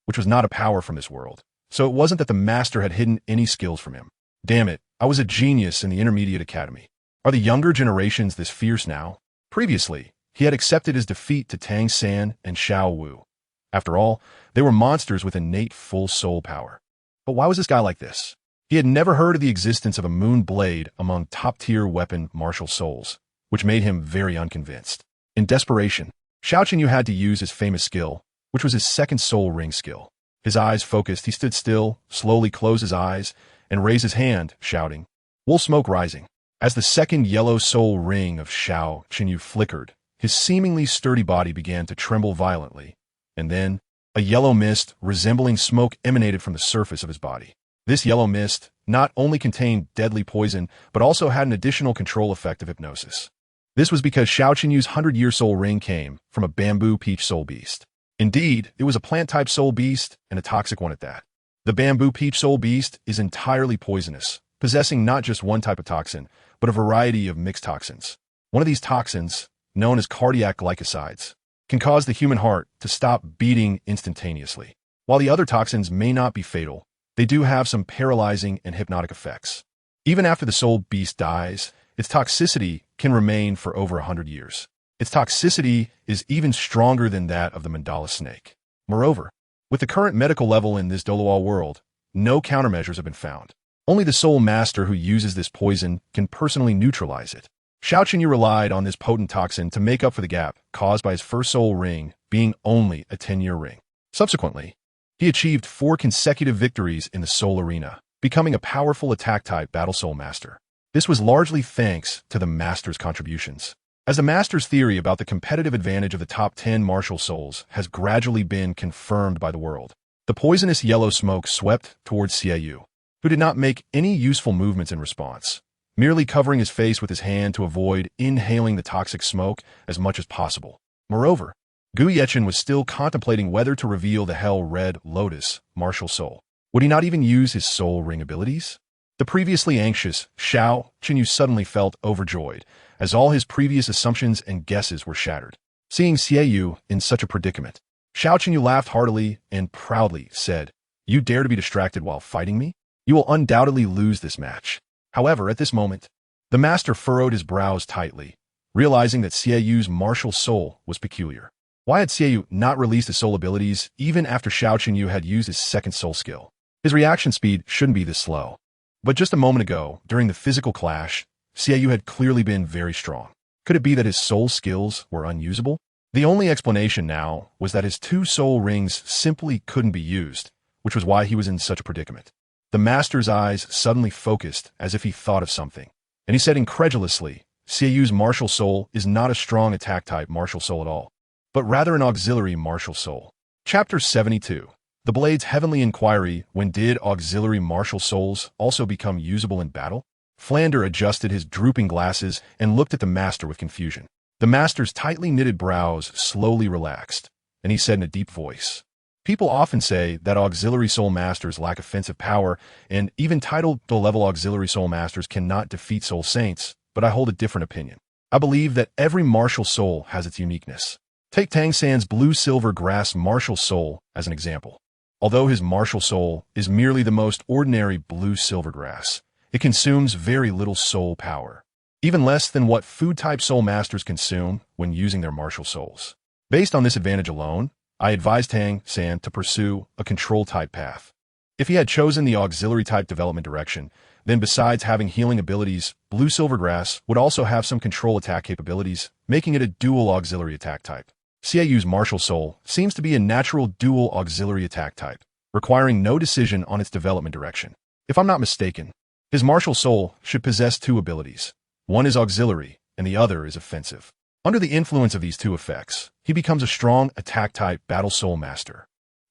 which was not a power from this world. So it wasn't that the master had hidden any skills from him. Damn it, I was a genius in the intermediate academy. Are the younger generations this fierce now? Previously, he had accepted his defeat to Tang San and Xiao Wu. After all, they were monsters with innate full soul power. But why was this guy like this? He had never heard of the existence of a moon blade among top-tier weapon martial souls, which made him very unconvinced. In desperation, Xiao Qinyu had to use his famous skill, which was his second soul ring skill. His eyes focused, he stood still, slowly closed his eyes, and raised his hand, shouting, "Wolf smoke rising." As the second yellow soul ring of Xiao Qinyu flickered, his seemingly sturdy body began to tremble violently, and then a yellow mist resembling smoke emanated from the surface of his body. This yellow mist not only contained deadly poison, but also had an additional control effect of hypnosis. This was because Xiao Qinyu's 100-year soul ring came from a bamboo peach soul beast. Indeed, it was a plant-type soul beast, and a toxic one at that. The bamboo peach soul beast is entirely poisonous, possessing not just one type of toxin, but a variety of mixed toxins. One of these toxins, known as cardiac glycosides, can cause the human heart to stop beating instantaneously. While the other toxins may not be fatal, they do have some paralyzing and hypnotic effects. Even after the soul beast dies, its toxicity can remain for over 100 years. Its toxicity is even stronger than that of the mandala snake. Moreover, with the current medical level in this Douluo world, no countermeasures have been found. Only the soul master who uses this poison can personally neutralize it. Xiao Qinyu relied on this potent toxin to make up for the gap caused by his first soul ring being only a 10-year ring. Subsequently, he achieved 4 consecutive victories in the soul arena, becoming a powerful attack-type battle soul master. This was largely thanks to the master's contributions. As the master's theory about the competitive advantage of the top 10 martial souls has gradually been confirmed by the world, the poisonous yellow smoke swept towards Xiaoyu, who did not make any useful movements in response, merely covering his face with his hand to avoid inhaling the toxic smoke as much as possible. Moreover, Gu Yechen was still contemplating whether to reveal the Hell Red Lotus martial soul. Would he not even use his soul ring abilities? The previously anxious Xiao Qinyu suddenly felt overjoyed, as all his previous assumptions and guesses were shattered. Seeing Xiaoyu in such a predicament, Xiao Qinyu laughed heartily and proudly said, "You dare to be distracted while fighting me? You will undoubtedly lose this match." However, at this moment, the master furrowed his brows tightly, realizing that Xiaoyu's martial soul was peculiar. Why had Xiaoyu not released his soul abilities even after Xiao Qinyu had used his second soul skill? His reaction speed shouldn't be this slow. But just a moment ago, during the physical clash, Xiaoyu had clearly been very strong. Could it be that his soul skills were unusable? The only explanation now was that his 2 soul rings simply couldn't be used, which was why he was in such a predicament. The master's eyes suddenly focused as if he thought of something, and he said incredulously, "Xiaoyu's martial soul is not a strong attack-type martial soul at all, but rather an auxiliary martial soul." Chapter 72. The Blade's Heavenly Inquiry. When did auxiliary martial souls also become usable in battle? Flander adjusted his drooping glasses and looked at the master with confusion. The master's tightly knitted brows slowly relaxed, and he said in a deep voice, "People often say that auxiliary soul masters lack offensive power, and even titled-level auxiliary soul masters cannot defeat soul saints, but I hold a different opinion. I believe that every martial soul has its uniqueness. Take Tang San's blue-silver grass martial soul as an example. Although his martial soul is merely the most ordinary blue-silver grass, it consumes very little soul power, even less than what food-type soul masters consume when using their martial souls. Based on this advantage alone, I advised Tang San to pursue a control-type path. If he had chosen the auxiliary-type development direction, then besides having healing abilities, blue silvergrass would also have some control attack capabilities, making it a dual auxiliary attack type. Xiaoyu's martial soul seems to be a natural dual auxiliary attack type, requiring no decision on its development direction. If I'm not mistaken, his martial soul should possess 2 abilities. One is auxiliary, and the other is offensive. Under the influence of these 2 effects, he becomes a strong attack-type battle soul master.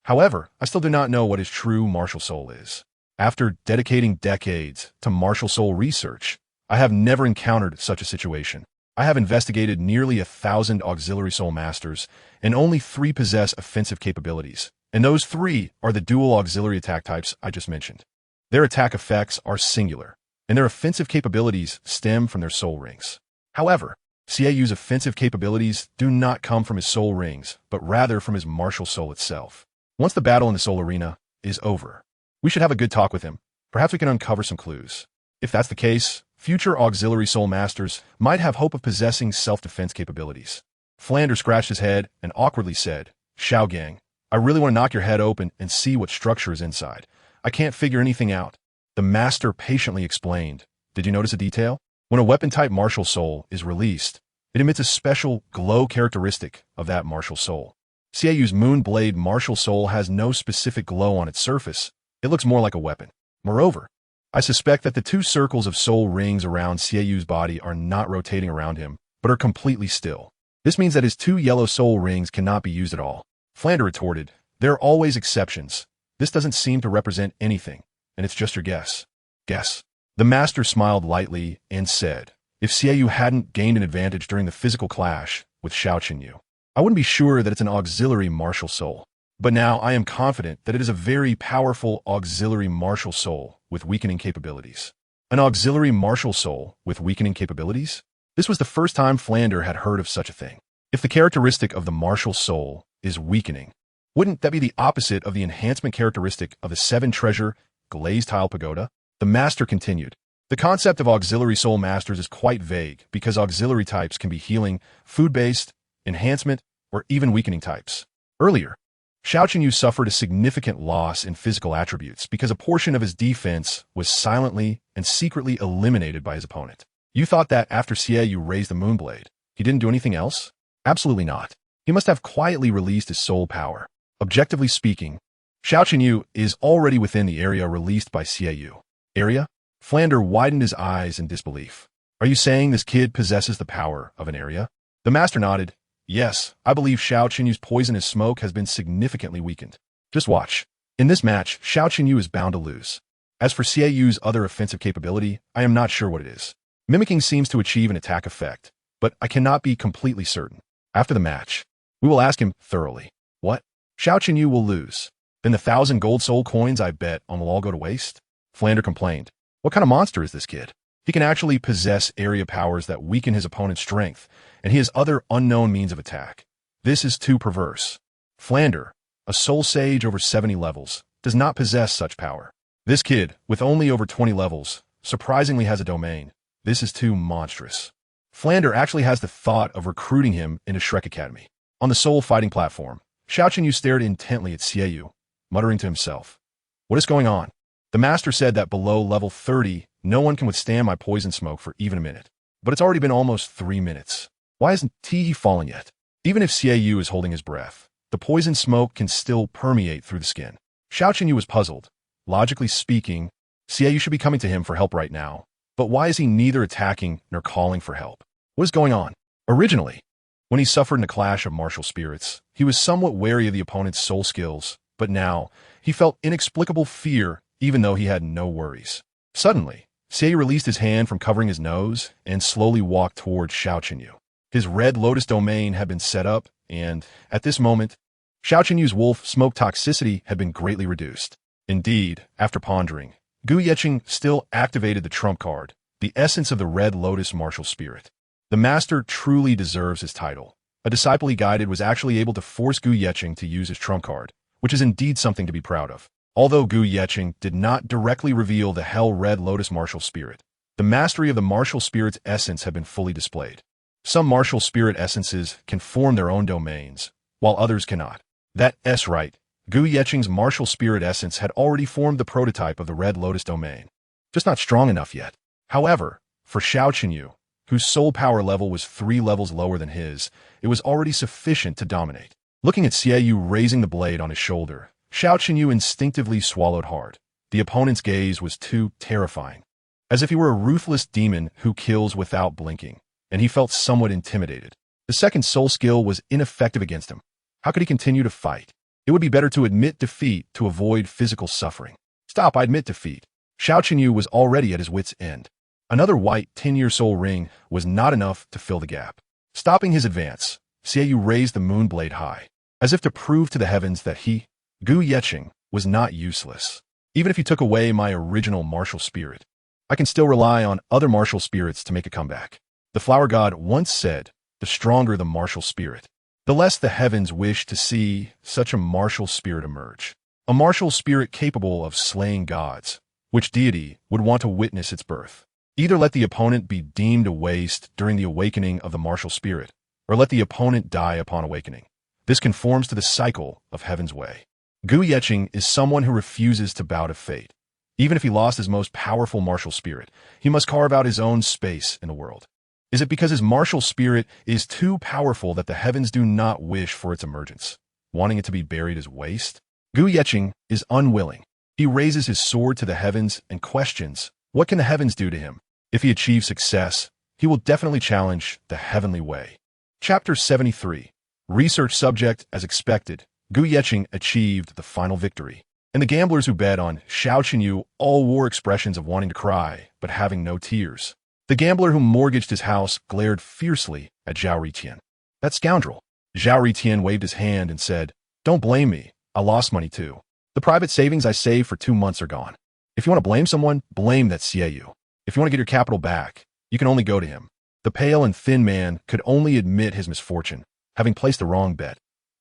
However, I still do not know what his true martial soul is. After dedicating decades to martial soul research, I have never encountered such a situation. I have investigated nearly 1,000 auxiliary soul masters, and only 3 possess offensive capabilities, and those 3 are the dual auxiliary attack types I just mentioned. Their attack effects are singular, and their offensive capabilities stem from their soul rings. However, Xiaoyu's offensive capabilities do not come from his soul rings, but rather from his martial soul itself. Once the battle in the soul arena is over, we should have a good talk with him. Perhaps we can uncover some clues. If that's the case, future auxiliary soul masters might have hope of possessing self-defense capabilities. Flander scratched his head and awkwardly said, "Xiao Gang, I really want to knock your head open and see what structure is inside. I can't figure anything out." The master patiently explained, "Did you notice a detail? When a weapon-type martial soul is released, it emits a special glow characteristic of that martial soul. Xiaoyu's Moon Blade martial soul has no specific glow on its surface. It looks more like a weapon. Moreover, I suspect that the 2 circles of soul rings around Xiaoyu's body are not rotating around him, but are completely still. This means that his 2 yellow soul rings cannot be used at all." Flander retorted, "There are always exceptions. This doesn't seem to represent anything, and it's just your guess." "Guess." The master smiled lightly and said, "If Xiaoyu hadn't gained an advantage during the physical clash with Xiao Qinyu, I wouldn't be sure that it's an auxiliary martial soul. But now I am confident that it is a very powerful auxiliary martial soul with weakening capabilities. An auxiliary martial soul with weakening capabilities? This was the first time Flander had heard of such a thing. If the characteristic of the martial soul is weakening, wouldn't that be the opposite of the enhancement characteristic of the 7-treasure glazed tile pagoda? The master continued. The concept of auxiliary soul masters is quite vague because auxiliary types can be healing, food-based, enhancement, or even weakening types. Earlier, Xiao Qinyu suffered a significant loss in physical attributes because a portion of his defense was silently and secretly eliminated by his opponent. You thought that after Xie raised the Moonblade, he didn't do anything else? Absolutely not. He must have quietly released his soul power. Objectively speaking, Xiao Qinyu is already within the area released by Xie. Area? Flander widened his eyes in disbelief. Are you saying this kid possesses the power of an area? The master nodded. Yes, I believe Xiao Qinyu's poisonous smoke has been significantly weakened. Just watch. In this match, Xiao Qinyu is bound to lose. As for Xieyu's other offensive capability, I am not sure what it is. Mimicking seems to achieve an attack effect, but I cannot be completely certain. After the match, we will ask him thoroughly. What? Xiao Qinyu will lose. Then the 1,000 gold soul coins I bet on will all go to waste? Flander complained. What kind of monster is this kid? He can actually possess area powers that weaken his opponent's strength, and he has other unknown means of attack. This is too perverse. Flander, a soul sage over 70 levels, does not possess such power. This kid, with only over 20 levels, surprisingly has a domain. This is too monstrous. Flander actually has the thought of recruiting him into Shrek Academy. On the soul fighting platform, Xiao Qinyu stared intently at Xieyu, muttering to himself. What is going on? The master said that below level 30, no one can withstand my poison smoke for even a minute. But it's already been almost 3 minutes. Why hasn't he fallen yet? Even if Xieyu is holding his breath, the poison smoke can still permeate through the skin. Xiao Qinyu was puzzled. Logically speaking, Xieyu should be coming to him for help right now. But why is he neither attacking nor calling for help? What is going on? Originally, when he suffered in a clash of martial spirits, he was somewhat wary of the opponent's soul skills, but now he felt inexplicable fear even though he had no worries. Suddenly, Xie released his hand from covering his nose and slowly walked towards Xiao Qinyu. His red lotus domain had been set up, and at this moment, Xiao Qinyu's wolf smoke toxicity had been greatly reduced. Indeed, after pondering, Gu Yeqing still activated the trump card, the essence of the red lotus martial spirit. The master truly deserves his title. A disciple he guided was actually able to force Gu Yeqing to use his trump card, which is indeed something to be proud of. Although Gu Yeqing did not directly reveal the Hell Red Lotus martial spirit, the mastery of the martial spirit's essence had been fully displayed. Some martial spirit essences can form their own domains, while others cannot. That's right. Gu Yeqing's martial spirit essence had already formed the prototype of the Red Lotus domain, just not strong enough yet. However, for Xiao Qinyu, whose soul power level was 3 levels lower than his, it was already sufficient to dominate. Looking at Xieyu raising the blade on his shoulder, Xiao Qinyu instinctively swallowed hard. The opponent's gaze was too terrifying, as if he were a ruthless demon who kills without blinking, and he felt somewhat intimidated. The second soul skill was ineffective against him. How could he continue to fight? It would be better to admit defeat to avoid physical suffering. Stop, I admit defeat. Xiao Qinyu was already at his wit's end. Another white 10-year soul ring was not enough to fill the gap. Stopping his advance, Xieyu raised the Moonblade high, as if to prove to the heavens that he, Gu Yeqing, was not useless. Even if you took away my original martial spirit, I can still rely on other martial spirits to make a comeback. The flower god once said, the stronger the martial spirit, the less the heavens wish to see such a martial spirit emerge. A martial spirit capable of slaying gods. Which deity would want to witness its birth? Either let the opponent be deemed a waste during the awakening of the martial spirit, or let the opponent die upon awakening. This conforms to the cycle of heaven's way. Gu Yeqing is someone who refuses to bow to fate. Even if he lost his most powerful martial spirit, he must carve out his own space in the world. Is it because his martial spirit is too powerful that the heavens do not wish for its emergence, wanting it to be buried as waste? Gu Yeqing is unwilling. He raises his sword to the heavens and questions, what can the heavens do to him? If he achieves success, he will definitely challenge the heavenly way. Chapter 73. Research subject as expected. Gu Yeqing achieved the final victory, and the gamblers who bet on Xiao Qinyu all wore expressions of wanting to cry, but having no tears. The gambler who mortgaged his house glared fiercely at Zhao Ritian. That scoundrel. Zhao Ritian waved his hand and said, don't blame me, I lost money too. The private savings I saved for 2 months are gone. If you want to blame someone, blame that Xieyu. If you want to get your capital back, you can only go to him. The pale and thin man could only admit his misfortune, having placed the wrong bet.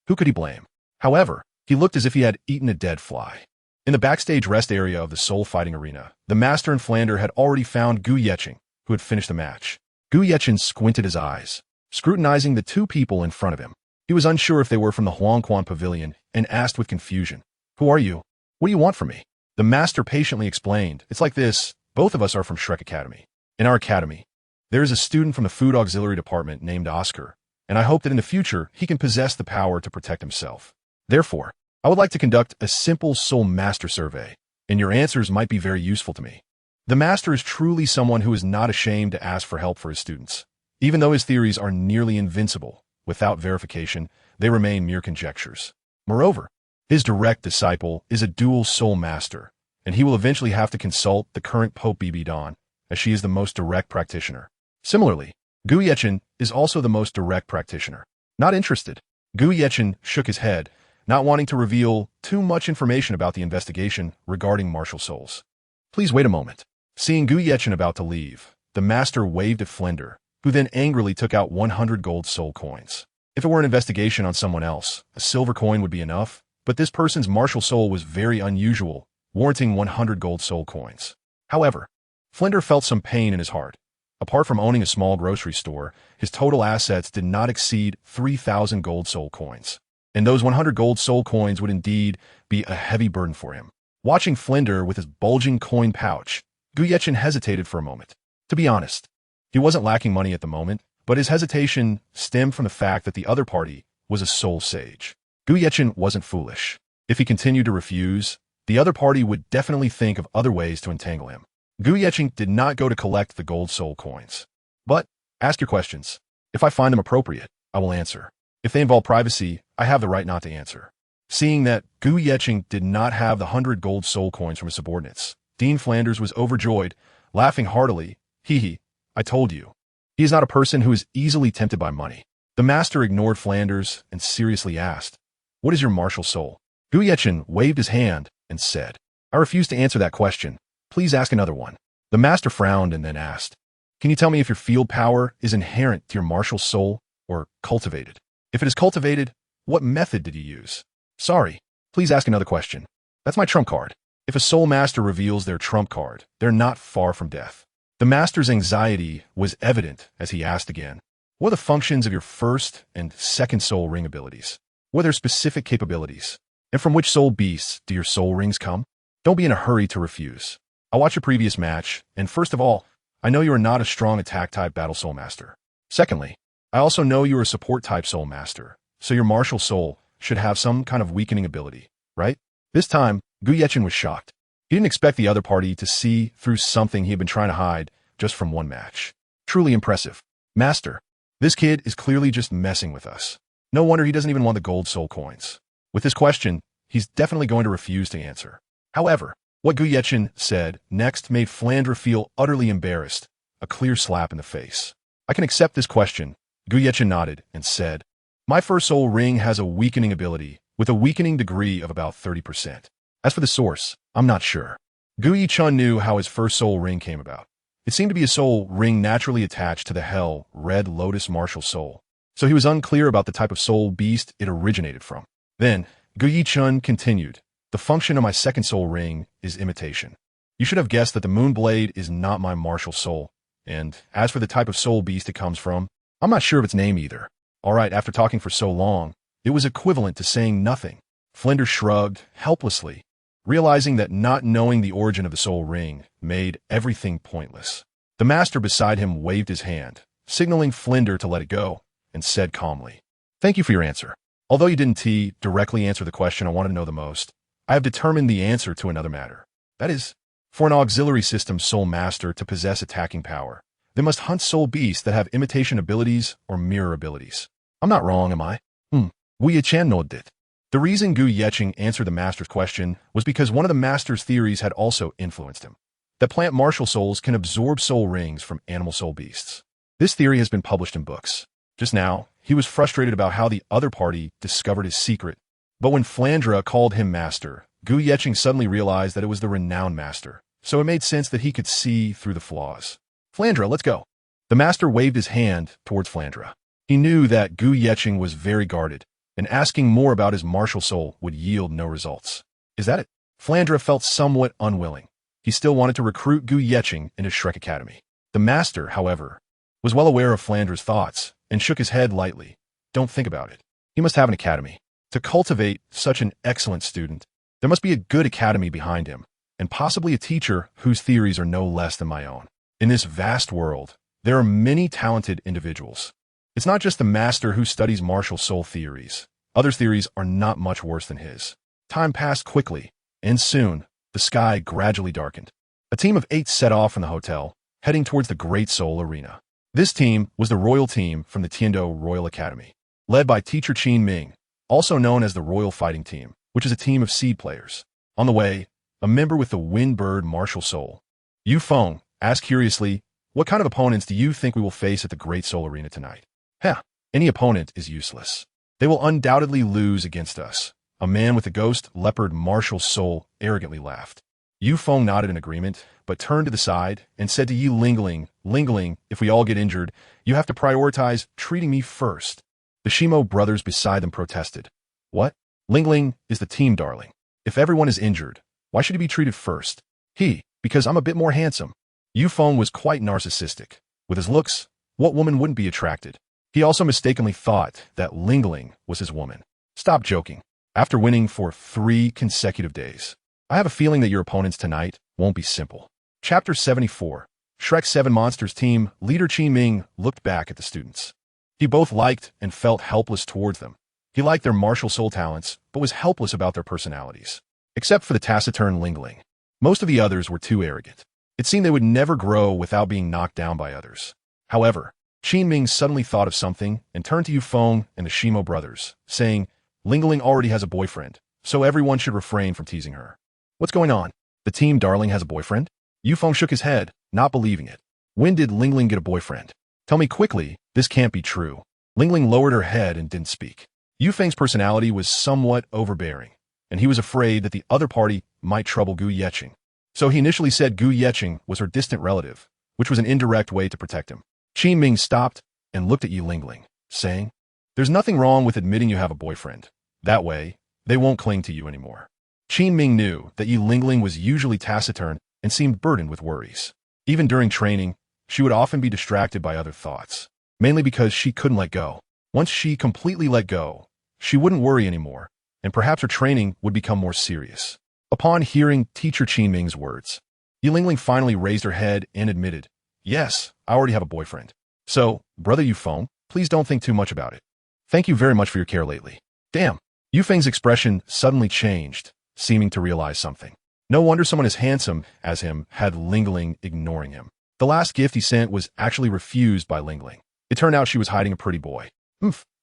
Who could he blame? However, he looked as if he had eaten a dead fly. In the backstage rest area of the Soul Fighting Arena, the master and Flander had already found Gu Yeqing, who had finished the match. Gu Yeqing squinted his eyes, scrutinizing the two people in front of him. He was unsure if they were from the Huangquan Pavilion and asked with confusion, "Who are you? What do you want from me?" The master patiently explained, "It's like this. Both of us are from Shrek Academy. In our academy, there is a student from the Food Auxiliary Department named Oscar, and I hope that in the future he can possess the power to protect himself. Therefore, I would like to conduct a simple Soul Master survey, and your answers might be very useful to me." The master is truly someone who is not ashamed to ask for help for his students. Even though his theories are nearly invincible, without verification, they remain mere conjectures. Moreover, his direct disciple is a dual Soul Master, and he will eventually have to consult the current Pope Bibi Dawn, as she is the most direct practitioner. Similarly, Gu Yeqing is also the most direct practitioner. Not interested. Gu Yeqing shook his head, not wanting to reveal too much information about the investigation regarding martial souls. "Please wait a moment." Seeing Gu Yeqing about to leave, the master waved at Flinder, who then angrily took out 100 gold soul coins. If it were an investigation on someone else, a silver coin would be enough, but this person's martial soul was very unusual, warranting 100 gold soul coins. However, Flinder felt some pain in his heart. Apart from owning a small grocery store, his total assets did not exceed 3,000 gold soul coins. And those 100 gold soul coins would indeed be a heavy burden for him. Watching Flinder with his bulging coin pouch, Gu Yeqing hesitated for a moment. To be honest, he wasn't lacking money at the moment, but his hesitation stemmed from the fact that the other party was a soul sage. Gu Yeqing wasn't foolish. If he continued to refuse, the other party would definitely think of other ways to entangle him. Gu Yeqing did not go to collect the gold soul coins. But, ask your questions. If I find them appropriate, I will answer. If they involve privacy, I have the right not to answer. Seeing that Gu Yeqing did not have the 100 gold soul coins from his subordinates, Dean Flanders was overjoyed, laughing heartily. "Hee, I told you. He is not a person who is easily tempted by money." The master ignored Flanders and seriously asked, "What is your martial soul?" Gu Yeqing waved his hand and said, "I refuse to answer that question. Please ask another one." The master frowned and then asked, "Can you tell me if your field power is inherent to your martial soul or cultivated? If it is cultivated, what method did you use?" "Sorry, please ask another question." "That's my trump card." If a soul master reveals their trump card, they're not far from death. The master's anxiety was evident as he asked again, "What are the functions of your first and second soul ring abilities? What are their specific capabilities? And from which soul beasts do your soul rings come?" Don't be in a hurry to refuse. I watched your previous match, and first of all, I know you are not a strong attack-type battle soul master. Secondly, I also know you are a support-type soul master, so your martial soul should have some kind of weakening ability, right? This time, Gu Yeqing was shocked. He didn't expect the other party to see through something he had been trying to hide just from one match. Truly impressive. "Master, this kid is clearly just messing with us. No wonder he doesn't even want the gold soul coins. With this question, he's definitely going to refuse to answer." However, what Gu Yeqing said next made Flandre feel utterly embarrassed, a clear slap in the face. "I can accept this question." Gu Yeqing nodded and said, "My first soul ring has a weakening ability, with a weakening degree of about 30%. As for the source, I'm not sure." Gu Yeqing knew how his first soul ring came about. It seemed to be a soul ring naturally attached to the Hell Red Lotus martial soul, so he was unclear about the type of soul beast it originated from. Then, Gu Yeqing continued, "The function of my second soul ring is imitation. You should have guessed that the moon blade is not my martial soul, and as for the type of soul beast it comes from, I'm not sure of its name either." Alright, after talking for so long, it was equivalent to saying nothing. Flinder shrugged helplessly, realizing that not knowing the origin of the soul ring made everything pointless. The master beside him waved his hand, signaling Flinder to let it go, and said calmly, "Thank you for your answer. Although you didn't directly answer the question I wanted to know the most, I have determined the answer to another matter. That is, for an auxiliary system soul master to possess attacking power, they must hunt soul beasts that have imitation abilities or mirror abilities. I'm not wrong, am I?" Wu Yeqing nodded. The reason Gu Yeqing answered the master's question was because one of the master's theories had also influenced him, that plant martial souls can absorb soul rings from animal soul beasts. This theory has been published in books. Just now, he was frustrated about how the other party discovered his secret, but when Flandre called him master, Gu Yeqing suddenly realized that it was the renowned master, so it made sense that he could see through the flaws. Flandra, let's go. The master waved his hand towards Flandra. He knew that Gu Yeqing was very guarded, and asking more about his martial soul would yield no results. Is that it? Flandra felt somewhat unwilling. He still wanted to recruit Gu Yeqing into Shrek Academy. The master, however, was well aware of Flandra's thoughts and shook his head lightly. Don't think about it. He must have an academy. To cultivate such an excellent student, there must be a good academy behind him, and possibly a teacher whose theories are no less than my own. In this vast world, there are many talented individuals. It's not just the master who studies martial soul theories. Others' theories are not much worse than his. Time passed quickly, and soon, the sky gradually darkened. A team of 8 set off from the hotel, heading towards the Great Soul Arena. This team was the royal team from the Tiando Royal Academy, led by teacher Qin Ming, also known as the Royal Fighting Team, which is a team of seed players. On the way, a member with the Windbird martial soul, Yu Feng, asked curiously, "What kind of opponents do you think we will face at the Great Soul Arena tonight?" Any opponent is useless. They will undoubtedly lose against us. A man with a ghost leopard martial soul arrogantly laughed. Yu Feng nodded in agreement, but turned to the side and said to Yi Lingling, if we all get injured, you have to prioritize treating me first. The Shimo brothers beside them protested. What? Lingling is the team darling. If everyone is injured, why should he be treated first? Because I'm a bit more handsome. Yu Feng was quite narcissistic. With his looks, what woman wouldn't be attracted? He also mistakenly thought that Lingling was his woman. Stop joking. After winning for 3 consecutive days, I have a feeling that your opponents tonight won't be simple. Chapter 74. Shrek 7 Monsters Team leader Qin Ming looked back at the students. He both liked and felt helpless towards them. He liked their martial soul talents, but was helpless about their personalities. Except for the taciturn Lingling. Most of the others were too arrogant. It seemed they would never grow without being knocked down by others. However, Qin Ming suddenly thought of something and turned to Yu Feng and the Shimo brothers, saying, Lingling already has a boyfriend, so everyone should refrain from teasing her. What's going on? The team darling has a boyfriend? Yu Feng shook his head, not believing it. When did Lingling get a boyfriend? Tell me quickly, this can't be true. Lingling lowered her head and didn't speak. Yu Feng's personality was somewhat overbearing, and he was afraid that the other party might trouble Gu Yeqing. So he initially said Gu Yeqing was her distant relative, which was an indirect way to protect him. Qin Ming stopped and looked at Yi Lingling, saying, There's nothing wrong with admitting you have a boyfriend. That way, they won't cling to you anymore. Qin Ming knew that Yi Lingling was usually taciturn and seemed burdened with worries. Even during training, she would often be distracted by other thoughts, mainly because she couldn't let go. Once she completely let go, she wouldn't worry anymore, and perhaps her training would become more serious. Upon hearing teacher Qin Ming's words, Yi Lingling finally raised her head and admitted, Yes, I already have a boyfriend. So, brother Yu Feng, please don't think too much about it. Thank you very much for your care lately. Damn. Yu Feng's expression suddenly changed, seeming to realize something. No wonder someone as handsome as him had Lingling ignoring him. The last gift he sent was actually refused by Lingling. It turned out she was hiding a pretty boy.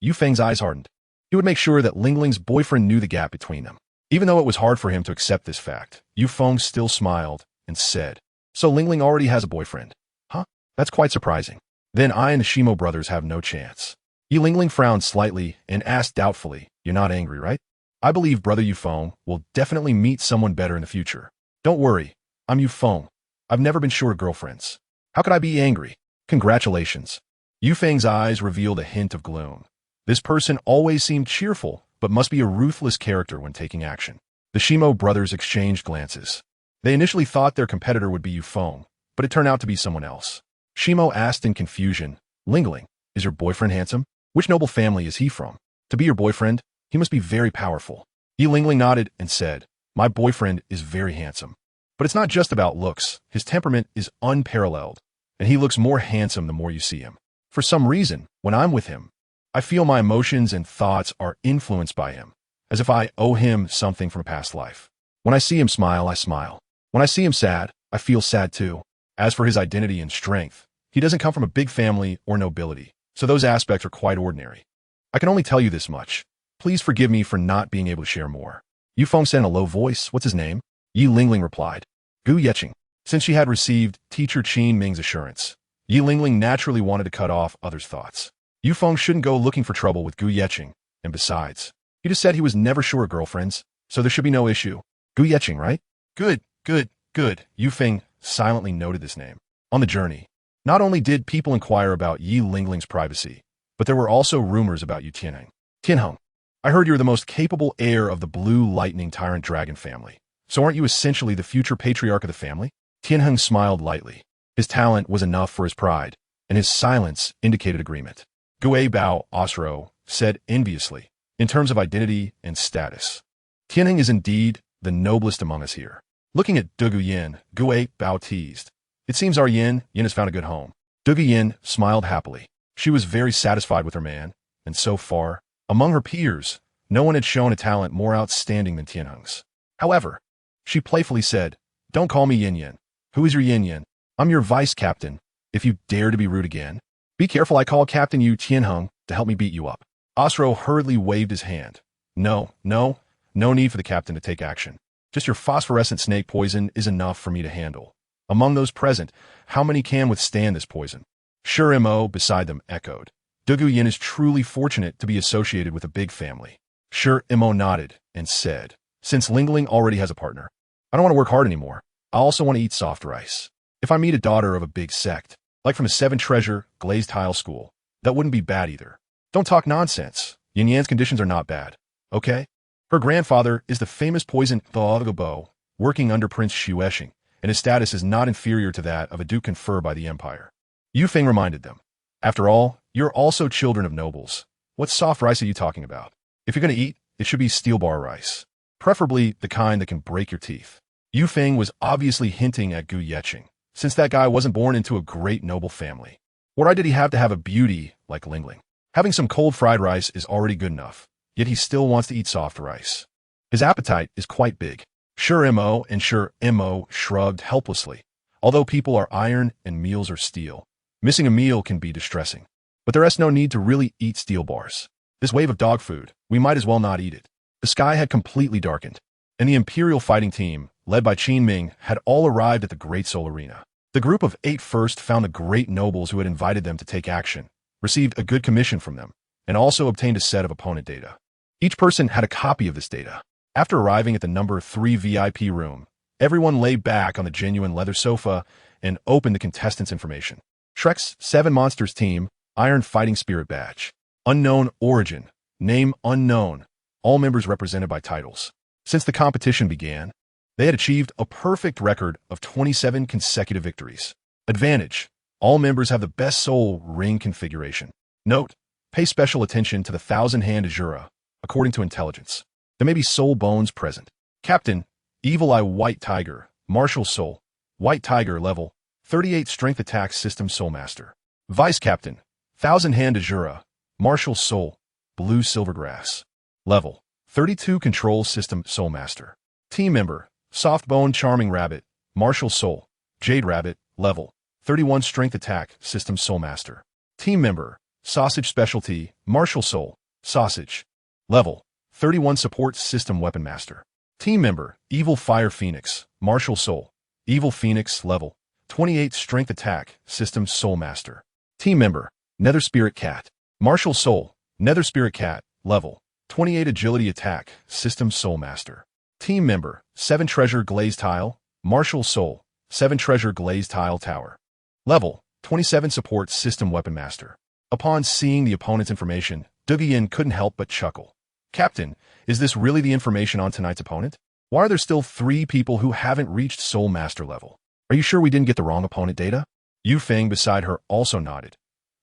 Yu Feng's eyes hardened. He would make sure that Lingling's boyfriend knew the gap between them. Even though it was hard for him to accept this fact, Yu Feng still smiled and said, So Lingling already has a boyfriend? Huh? That's quite surprising. Then I and the Shimo brothers have no chance. Yi Lingling frowned slightly and asked doubtfully, You're not angry, right? I believe brother Yu Feng will definitely meet someone better in the future. Don't worry, I'm Yu Feng. I've never been short of girlfriends. How could I be angry? Congratulations. Yu Feng's eyes revealed a hint of gloom. This person always seemed cheerful, but must be a ruthless character when taking action. The Shimo brothers exchanged glances. They initially thought their competitor would be Yu Feng, but it turned out to be someone else. Shimo asked in confusion, Lingling, is your boyfriend handsome? Which noble family is he from? To be your boyfriend, he must be very powerful. Yi Lingling nodded and said, My boyfriend is very handsome. But it's not just about looks. His temperament is unparalleled, and he looks more handsome the more you see him. For some reason, when I'm with him, I feel my emotions and thoughts are influenced by him, as if I owe him something from a past life. When I see him smile, I smile. When I see him sad, I feel sad too. As for his identity and strength, he doesn't come from a big family or nobility, so those aspects are quite ordinary. I can only tell you this much. Please forgive me for not being able to share more. Yu Feng said in a low voice, What's his name? Yi Lingling replied, Gu Yeqing. Since she had received teacher Qin Ming's assurance, Yi Lingling naturally wanted to cut off others' thoughts. Yu Feng shouldn't go looking for trouble with Gu Yeqing, and besides, he just said he was never sure of girlfriends, so there should be no issue. Gu Yeqing, right? Good. Good, Yu Feng silently noted this name. On the journey, not only did people inquire about Yi Lingling's privacy, but there were also rumors about Yu Tianheng. Tianheng, I heard you're the most capable heir of the Blue Lightning Tyrant Dragon family. So aren't you essentially the future patriarch of the family? Tianheng smiled lightly. His talent was enough for his pride, and his silence indicated agreement. Gue Bao Osro said enviously, in terms of identity and status. Tianheng is indeed the noblest among us here. Looking at Dugu Yin, Gue Bao teased. It seems our Yin has found a good home. Dugu Yin smiled happily. She was very satisfied with her man, and so far, among her peers, no one had shown a talent more outstanding than Tianheng's. However, she playfully said, "Don't call me Yin Yin. Who is your Yin Yin? I'm your vice captain. If you dare to be rude again, be careful I call Captain Yu Tianheng to help me beat you up." Osro hurriedly waved his hand. No need for the captain to take action. Just your phosphorescent snake poison is enough for me to handle. Among those present, how many can withstand this poison? Sure Mo beside them echoed. Dugu Yin is truly fortunate to be associated with a big family. Sure Mo nodded and said, "Since Lingling already has a partner, I don't want to work hard anymore. I also want to eat soft rice. If I meet a daughter of a big sect, like from a 7-treasure glazed tile school, that wouldn't be bad either. Don't talk nonsense. Yin Yan's conditions are not bad. Okay? Her grandfather is the famous poison Thogobo, working under Prince Xuesheng, and his status is not inferior to that of a duke conferred by the empire." Yu Feng reminded them. "After all, you're also children of nobles. What soft rice are you talking about? If you're going to eat, it should be steel bar rice. Preferably the kind that can break your teeth." Yu Feng was obviously hinting at Gu Yecheng, since that guy wasn't born into a great noble family. Why did he have to have a beauty like Lingling? Having some cold fried rice is already good enough, yet he still wants to eat soft rice. His appetite is quite big. Sure Mo and Sure Mo shrugged helplessly. Although people are iron and meals are steel, missing a meal can be distressing. But there is no need to really eat steel bars. This wave of dog food, we might as well not eat it. The sky had completely darkened, and the Imperial fighting team, led by Qin Ming, had all arrived at the Great Soul Arena. The group of 8 first found the great nobles who had invited them to take action, received a good commission from them, and also obtained a set of opponent data. Each person had a copy of this data. After arriving at the number 3 VIP room, everyone lay back on the genuine leather sofa and opened the contestants' information. Shrek's 7 Monsters team, Iron Fighting Spirit Badge. Unknown origin. Name unknown. All members represented by titles. Since the competition began, they had achieved a perfect record of 27 consecutive victories. Advantage. All members have the best soul ring configuration. Note. Pay special attention to the 1,000-hand Azura, according to intelligence. There may be soul bones present. Captain. Evil Eye White Tiger. Martial Soul. White Tiger level. 38 Strength Attack System Soul Master. Vice Captain. 1,000-hand Azura. Martial Soul. Blue Silvergrass. Level. 32 Control System Soul Master. Team Member. Soft Bone Charming Rabbit. Martial Soul. Jade Rabbit. Level. 31 Strength Attack System Soul Master. Team Member. Sausage Specialty. Martial Soul. Sausage. Level. 31 Support System Weapon Master. Team Member. Evil Fire Phoenix. Martial Soul. Evil Phoenix. Level. 28 Strength Attack System Soul Master. Team Member. Nether Spirit Cat. Martial Soul. Nether Spirit Cat. Level. 28 Agility Attack System Soul Master. Team Member. 7 Treasure Glazed Tile. Martial Soul. 7 Treasure Glazed Tile Tower. Level. 27 Support System Weapon Master. Upon seeing the opponent's information, Dugu Yin couldn't help but chuckle. Captain, is this really the information on tonight's opponent? Why are there still 3 people who haven't reached Soul Master level? Are you sure we didn't get the wrong opponent data? Yu Feng beside her also nodded.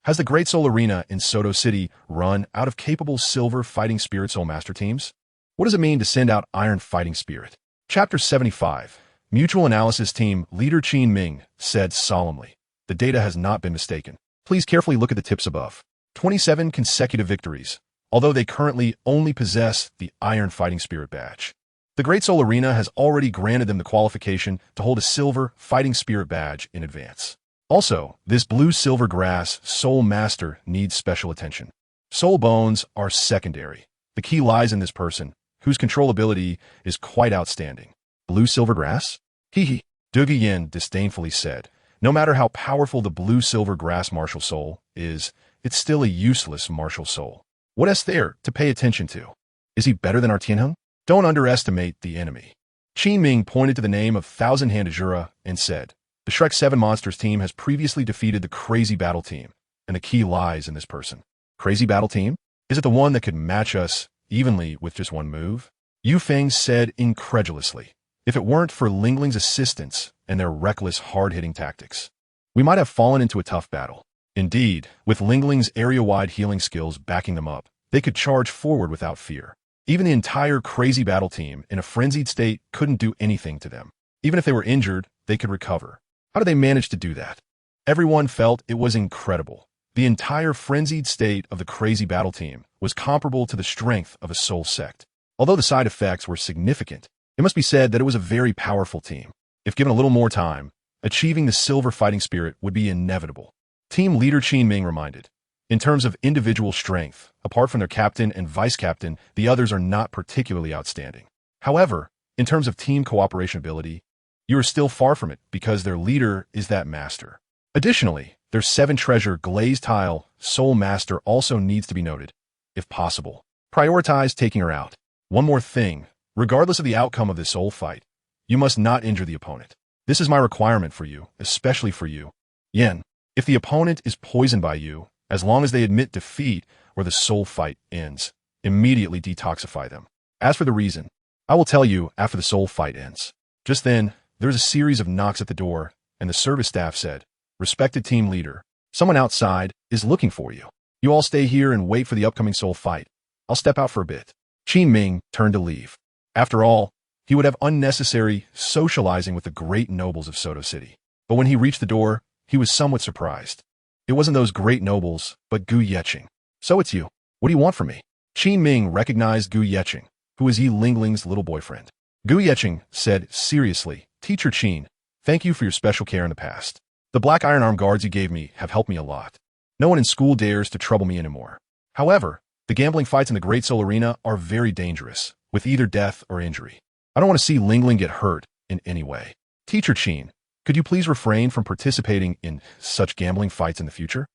Has the Great Soul Arena in Soto City run out of capable Silver Fighting Spirit Soul Master teams? What does it mean to send out Iron Fighting Spirit? Chapter 75. Mutual Analysis Team Leader Qin Ming said solemnly. The data has not been mistaken. Please carefully look at the tips above. 27 consecutive victories, although they currently only possess the Iron Fighting Spirit badge. The Great Soul Arena has already granted them the qualification to hold a Silver Fighting Spirit badge in advance. Also, this Blue Silver Grass Soul Master needs special attention. Soul Bones are secondary. The key lies in this person, whose controllability is quite outstanding. Blue Silver Grass? Hee. Dugu Yin disdainfully said. No matter how powerful the Blue Silver Grass Martial Soul is, it's still a useless martial soul. What is there to pay attention to? Is he better than our Tianheng? Don't underestimate the enemy. Qin Ming pointed to the name of Thousand-Handed Jura and said, "The Shrek 7 Monsters team has previously defeated the Crazy Battle team, and the key lies in this person." Crazy Battle team? Is it the one that could match us evenly with just one move? Yu Feng said incredulously. If it weren't for Ling Ling's assistance and their reckless, hard-hitting tactics, we might have fallen into a tough battle. Indeed, with Ling Ling's area-wide healing skills backing them up, they could charge forward without fear. Even the entire Crazy Battle team, in a frenzied state, couldn't do anything to them. Even if they were injured, they could recover. How did they manage to do that? Everyone felt it was incredible. The entire frenzied state of the Crazy Battle team was comparable to the strength of a soul sect. Although the side effects were significant, it must be said that it was a very powerful team. If given a little more time, achieving the silver fighting spirit would be inevitable. Team leader Qin Ming reminded. In terms of individual strength, apart from their captain and vice-captain, the others are not particularly outstanding. However, in terms of team cooperation ability, you are still far from it because their leader is that master. Additionally, their 7 treasure glazed tile soul master also needs to be noted. If possible, prioritize taking her out. One more thing, regardless of the outcome of this soul fight, you must not injure the opponent. This is my requirement for you, especially for you. Yen, if the opponent is poisoned by you, as long as they admit defeat or the soul fight ends, immediately detoxify them. As for the reason, I will tell you after the soul fight ends. Just then, there was a series of knocks at the door, and the service staff said, "Respected team leader, someone outside is looking for you. You all stay here and wait for the upcoming soul fight. I'll step out for a bit." Qin Ming turned to leave. After all, he would have unnecessary socializing with the great nobles of Soto City. But when he reached the door, he was somewhat surprised. It wasn't those great nobles, but Gu Yeqing. "So it's you. What do you want from me?" Qin Ming recognized Gu Yeqing, who was Yi Lingling's little boyfriend. Gu Yeqing said seriously, "Teacher Qin, thank you for your special care in the past. The black iron arm guards you gave me have helped me a lot. No one in school dares to trouble me anymore. However, the gambling fights in the Great Soul Arena are very dangerous, with either death or injury. I don't want to see Lingling get hurt in any way. Teacher Qin, could you please refrain from participating in such gambling fights in the future?"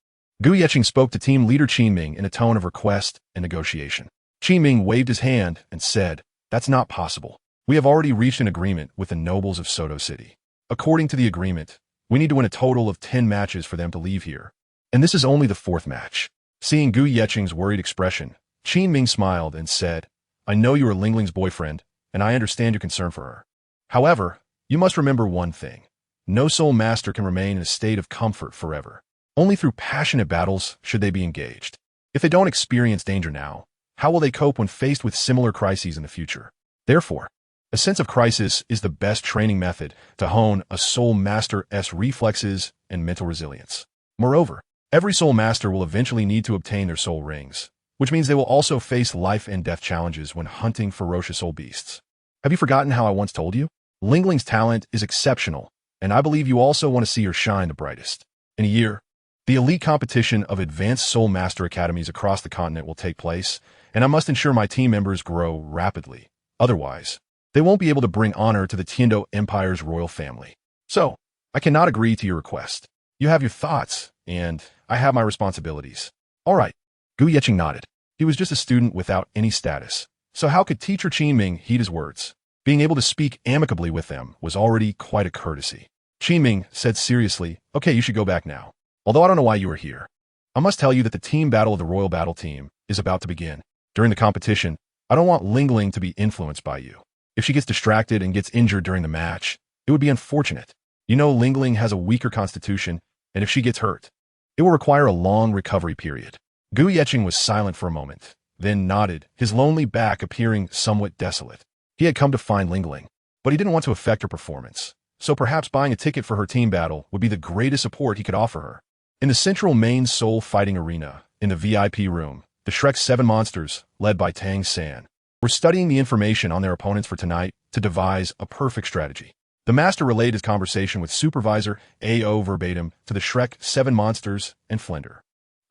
Gu Yeqing spoke to team leader Qin Ming in a tone of request and negotiation. Qin Ming waved his hand and said, "That's not possible. We have already reached an agreement with the nobles of Soto City. According to the agreement, we need to win a total of 10 matches for them to leave here. And this is only the 4th match." Seeing Gu Yeqing's worried expression, Qin Ming smiled and said, "I know you are Lingling's boyfriend, and I understand your concern for her. However, you must remember one thing. No soul master can remain in a state of comfort forever. Only through passionate battles should they be engaged. If they don't experience danger now, how will they cope when faced with similar crises in the future? Therefore, a sense of crisis is the best training method to hone a soul master's reflexes and mental resilience. Moreover, every soul master will eventually need to obtain their soul rings, which means they will also face life and death challenges when hunting ferocious soul beasts. Have you forgotten how I once told you? Lingling's talent is exceptional, and I believe you also want to see her shine the brightest. In a year, the elite competition of advanced soul master academies across the continent will take place, and I must ensure my team members grow rapidly. Otherwise, they won't be able to bring honor to the Tiendo Empire's royal family. So, I cannot agree to your request. You have your thoughts, and I have my responsibilities. All right. Gu Yeqing nodded. He was just a student without any status. So how could teacher Qin Ming heed his words? Being able to speak amicably with them was already quite a courtesy. Qin Ming said seriously, "Okay, you should go back now. Although I don't know why you are here. I must tell you that the team battle of the Royal Battle Team is about to begin. During the competition, I don't want Lingling to be influenced by you. If she gets distracted and gets injured during the match, it would be unfortunate. You know Lingling has a weaker constitution, and if she gets hurt, it will require a long recovery period." Gu Yeqing was silent for a moment, then nodded, his lonely back appearing somewhat desolate. He had come to find Lingling, but he didn't want to affect her performance, so perhaps buying a ticket for her team battle would be the greatest support he could offer her. In the central main soul fighting arena, in the VIP room, the Shrek 7 monsters, led by Tang San, were studying the information on their opponents for tonight to devise a perfect strategy. The master relayed his conversation with Supervisor AO verbatim to the Shrek 7 monsters and Flender.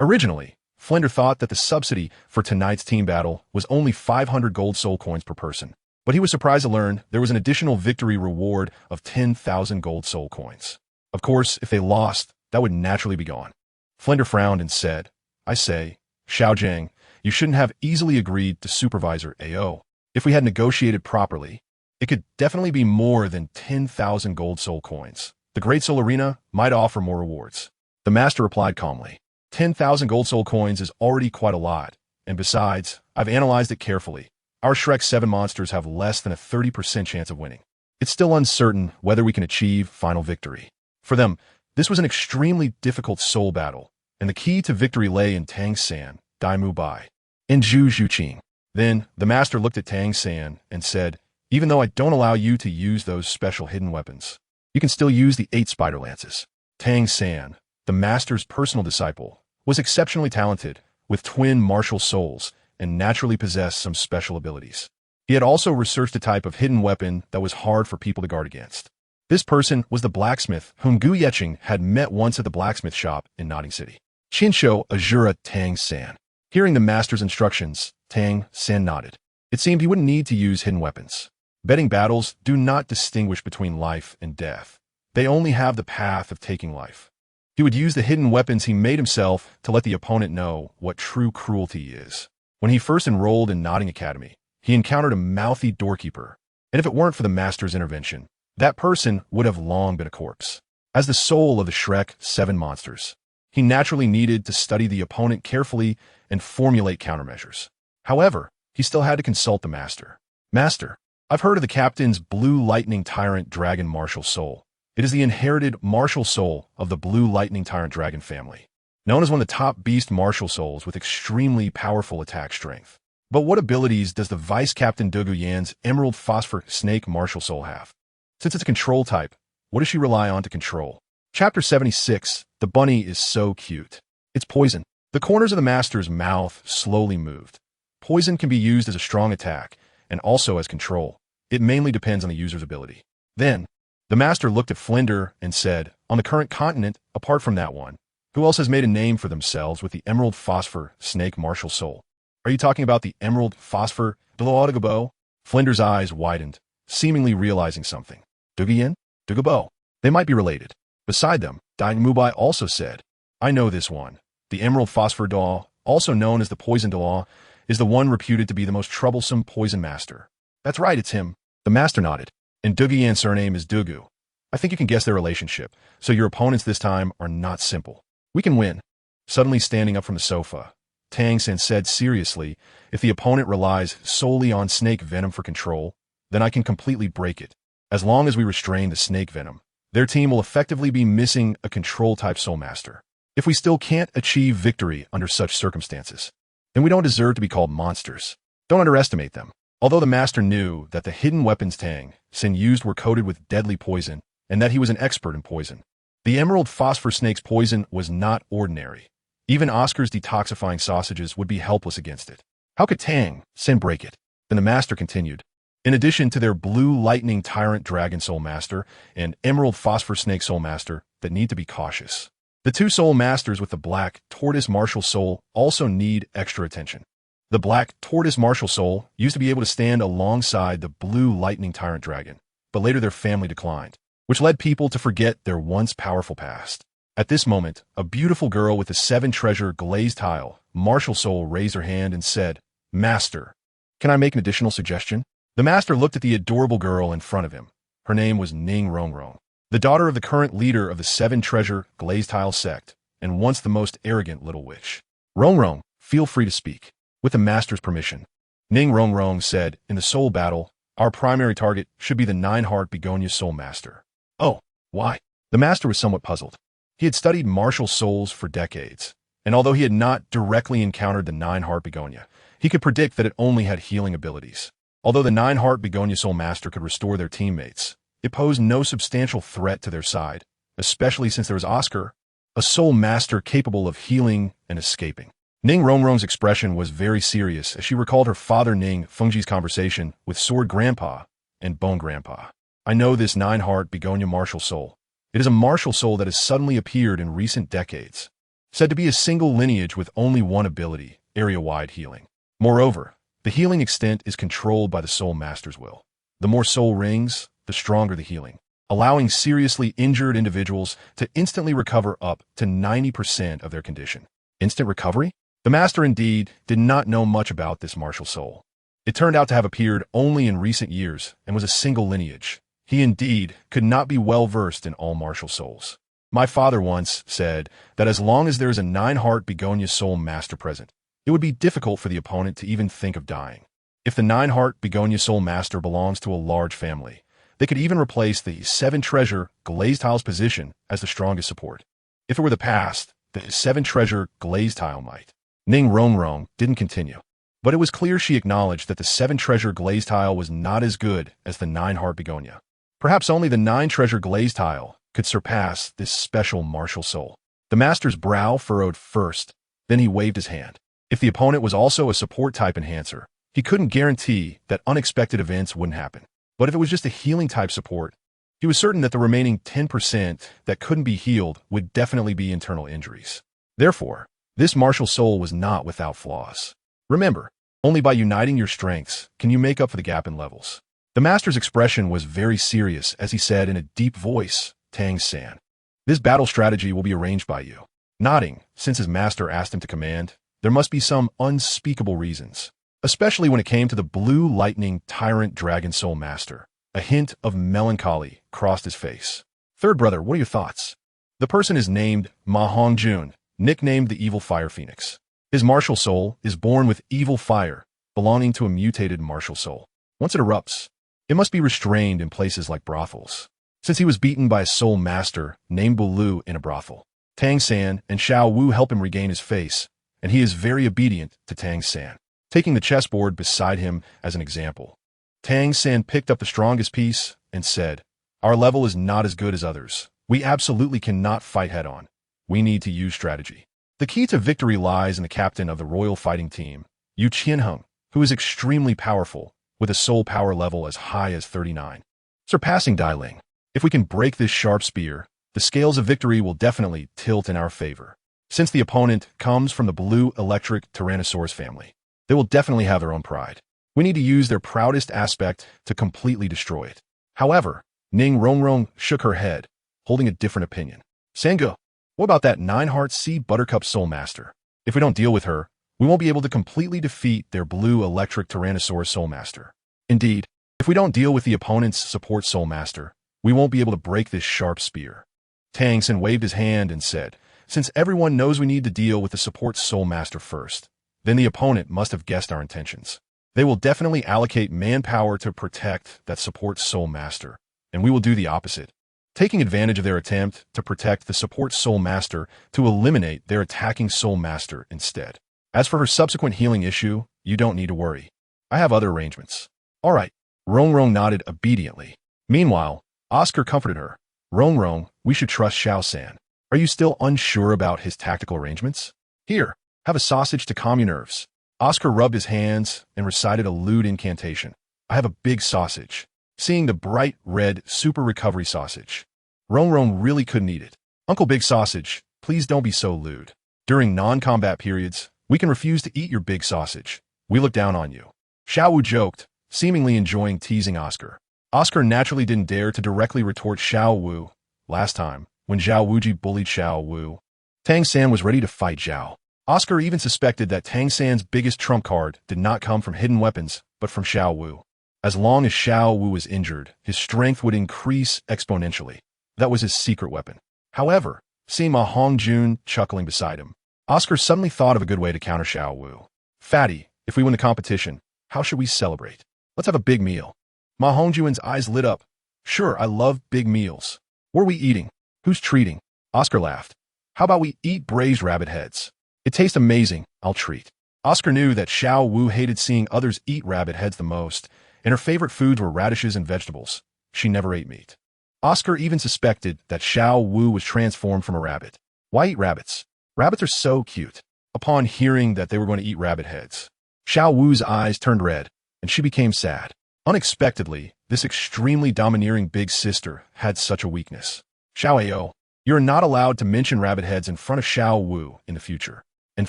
Originally, Flender thought that the subsidy for tonight's team battle was only 500 gold soul coins per person, but he was surprised to learn there was an additional victory reward of 10,000 gold soul coins. Of course, if they lost, that would naturally be gone. Flender frowned and said, "I say, Xiaojiang, you shouldn't have easily agreed to Supervisor AO. If we had negotiated properly, It could definitely be more than 10,000 gold soul coins. The Great Soul Arena might offer more rewards. The master replied calmly. 10,000 gold soul coins is already quite a lot, and besides, I've analyzed it carefully. Our Shrek 7 monsters have less than a 30% chance of winning. It's still uncertain whether we can achieve final victory. For them, this was an extremely difficult soul battle, and the key to victory lay in Tang San, Dai Mu Bai, and Zhu Zhuqing. Then, the master looked at Tang San and said, even though I don't allow you to use those special hidden weapons, you can still use the 8 spider lances. Tang San, the master's personal disciple, was exceptionally talented, with twin martial souls, and naturally possessed some special abilities. He had also researched a type of hidden weapon that was hard for people to guard against. This person was the blacksmith whom Gu Yeqing had met once at the blacksmith shop in Notting City. Qinsho Azura Tang San. Hearing the master's instructions, Tang San nodded. It seemed he wouldn't need to use hidden weapons. Betting battles do not distinguish between life and death. They only have the path of taking life. He would use the hidden weapons he made himself to let the opponent know what true cruelty is. When he first enrolled in Notting Academy, he encountered a mouthy doorkeeper, and if it weren't for the master's intervention, that person would have long been a corpse. As the soul of the Shrek 7 monsters, he naturally needed to study the opponent carefully and formulate countermeasures. However, he still had to consult the master. Master, I've heard of the captain's Blue Lightning Tyrant Dragon Martial Soul. It is the inherited martial soul of the Blue Lightning Tyrant Dragon family, known as one of the top beast martial souls with extremely powerful attack strength. But what abilities does the Vice Captain Douluo Yan's Emerald Phosphor Snake Martial Soul have? Since it's a control type, what does she rely on to control? Chapter 76, The Bunny is so cute. It's poison. The corners of the master's mouth slowly moved. Poison can be used as a strong attack, and also as control. It mainly depends on the user's ability. Then, the master looked at Flinder and said, on the current continent, apart from that one, who else has made a name for themselves with the Emerald Phosphor Snake Martial Soul? Are you talking about the Emerald Phosphor Douluo? Flinder's eyes widened, seemingly realizing something. Duguyen? Dugubo. They might be related. Beside them, Dai Mubai also said, I know this one. The Emerald Phosphor Daw, also known as the Poison Daw, is the one reputed to be the most troublesome poison master. That's right, it's him. The master nodded. And Duguyen's surname is Dugu. I think you can guess their relationship, so your opponents this time are not simple. We can win. Suddenly standing up from the sofa, Tang San said seriously, if the opponent relies solely on snake venom for control, then I can completely break it. As long as we restrain the snake venom, their team will effectively be missing a control-type soul master. If we still can't achieve victory under such circumstances, then we don't deserve to be called monsters. Don't underestimate them. Although the master knew that the hidden weapons Tang San used were coated with deadly poison, and that he was an expert in poison, the Emerald Phosphor Snake's poison was not ordinary. Even Oscar's detoxifying sausages would be helpless against it. How could Tang San break it? Then the master continued. In addition to their Blue Lightning Tyrant Dragon Soul Master and Emerald Phosphor Snake Soul Master that need to be cautious, the 2 soul masters with the Black Tortoise Martial Soul also need extra attention. The Black Tortoise Martial Soul used to be able to stand alongside the Blue Lightning Tyrant Dragon, but later their family declined, which led people to forget their once powerful past. At this moment, a beautiful girl with a 7-treasure glazed tile, Martial Soul, raised her hand and said, Master, can I make an additional suggestion? The master looked at the adorable girl in front of him. Her name was Ning Rongrong, the daughter of the current leader of the 7-treasure glazed tile sect, and once the most arrogant little witch. Rongrong, feel free to speak. With the master's permission, Ning Rongrong said, in the soul battle, our primary target should be the 9-heart Begonia soul master. Oh, why? The master was somewhat puzzled. He had studied martial souls for decades, and although he had not directly encountered the 9-heart Begonia, he could predict that it only had healing abilities. Although the 9-heart Begonia soul master could restore their teammates, it posed no substantial threat to their side, especially since there was Oscar, a soul master capable of healing and escaping. Ning Rongrong's expression was very serious as she recalled her father Ning Fengji's conversation with Sword Grandpa and Bone Grandpa. I know this 9-heart Begonia martial soul. It is a martial soul that has suddenly appeared in recent decades, said to be a single lineage with only one ability, area-wide healing. Moreover, the healing extent is controlled by the soul master's will. The more soul rings, the stronger the healing, allowing seriously injured individuals to instantly recover up to 90% of their condition. Instant recovery? The master indeed did not know much about this martial soul. It turned out to have appeared only in recent years and was a single lineage. He indeed could not be well versed in all martial souls. My father once said that as long as there is a 9-heart begonia soul master present, it would be difficult for the opponent to even think of dying. If the 9-heart begonia soul master belongs to a large family, they could even replace the 7-treasure glazed tile's position as the strongest support. If it were the past, the 7-treasure glazed tile might. Ning Rongrong didn't continue, but it was clear she acknowledged that the 7-treasure glazed tile was not as good as the 9-heart begonia. Perhaps only the 9-treasure glazed tile could surpass this special martial soul. The master's brow furrowed first, then he waved his hand. If the opponent was also a support-type enhancer, he couldn't guarantee that unexpected events wouldn't happen. But if it was just a healing-type support, he was certain that the remaining 10% that couldn't be healed would definitely be internal injuries. Therefore, this martial soul was not without flaws. Remember, only by uniting your strengths can you make up for the gap in levels. The master's expression was very serious as he said in a deep voice, Tang-san, this battle strategy will be arranged by you. Nodding, since his master asked him to command, there must be some unspeakable reasons, especially when it came to the blue lightning tyrant dragon soul master. A hint of melancholy crossed his face. Third brother, what are your thoughts? The person is named Ma Hongjun, nicknamed the Evil Fire Phoenix. His martial soul is born with evil fire, belonging to a mutated martial soul. Once it erupts, it must be restrained in places like brothels. Since he was beaten by a soul master named Douluo in a brothel, Tang-san and Xiao Wu help him regain his face, and he is very obedient to Tang-san, taking the chessboard beside him as an example. Tang-san picked up the strongest piece and said, our level is not as good as others. We absolutely cannot fight head-on. We need to use strategy. The key to victory lies in the captain of the royal fighting team, Yu Qianheng, who is extremely powerful, with a soul power level as high as 39, surpassing Dai Ling. If we can break this sharp spear, the scales of victory will definitely tilt in our favor. Since the opponent comes from the blue electric Tyrannosaurus family, they will definitely have their own pride. We need to use their proudest aspect to completely destroy it. However, Ning Rongrong shook her head, holding a different opinion. Sango, what about that 9-heart sea buttercup soul master? If we don't deal with her, we won't be able to completely defeat their blue electric Tyrannosaurus soul master. Indeed, if we don't deal with the opponent's support soul master, we won't be able to break this sharp spear. Tang-san waved his hand and said, since everyone knows we need to deal with the support soul master first, then the opponent must have guessed our intentions. They will definitely allocate manpower to protect that support soul master, and we will do the opposite, taking advantage of their attempt to protect the support soul master to eliminate their attacking soul master instead. As for her subsequent healing issue, you don't need to worry. I have other arrangements. All right. Rongrong nodded obediently. Meanwhile, Oscar comforted her. Rongrong, we should trust Xiao-san. Are you still unsure about his tactical arrangements? Here, have a sausage to calm your nerves. Oscar rubbed his hands and recited a lewd incantation. I have a big sausage. Seeing the bright red super recovery sausage, Rongrong really couldn't eat it. Uncle Big Sausage, please don't be so lewd. During non-combat periods, we can refuse to eat your big sausage. We look down on you. Xiao Wu joked, seemingly enjoying teasing Oscar. Oscar naturally didn't dare to directly retort Xiao Wu. Last time, when Zhao Wuji bullied Xiao Wu, Tang-san was ready to fight Zhao. Oscar even suspected that Tang-san's biggest trump card did not come from hidden weapons, but from Xiao Wu. As long as Xiao Wu was injured, his strength would increase exponentially. That was his secret weapon. However, seeing Ma Hongjun chuckling beside him, Oscar suddenly thought of a good way to counter Xiao Wu. Fatty, if we win the competition, how should we celebrate? Let's have a big meal. Ma Hongjun's eyes lit up. Sure, I love big meals. What are we eating? Who's treating? Oscar laughed. How about we eat braised rabbit heads? It tastes amazing. I'll treat. Oscar knew that Xiao Wu hated seeing others eat rabbit heads the most, and her favorite foods were radishes and vegetables. She never ate meat. Oscar even suspected that Xiao Wu was transformed from a rabbit. Why eat rabbits? Rabbits are so cute. Upon hearing that they were going to eat rabbit heads, Xiao Wu's eyes turned red, and she became sad. Unexpectedly, this extremely domineering big sister had such a weakness. Xiao Ao, you're not allowed to mention rabbit heads in front of Xiao Wu in the future. And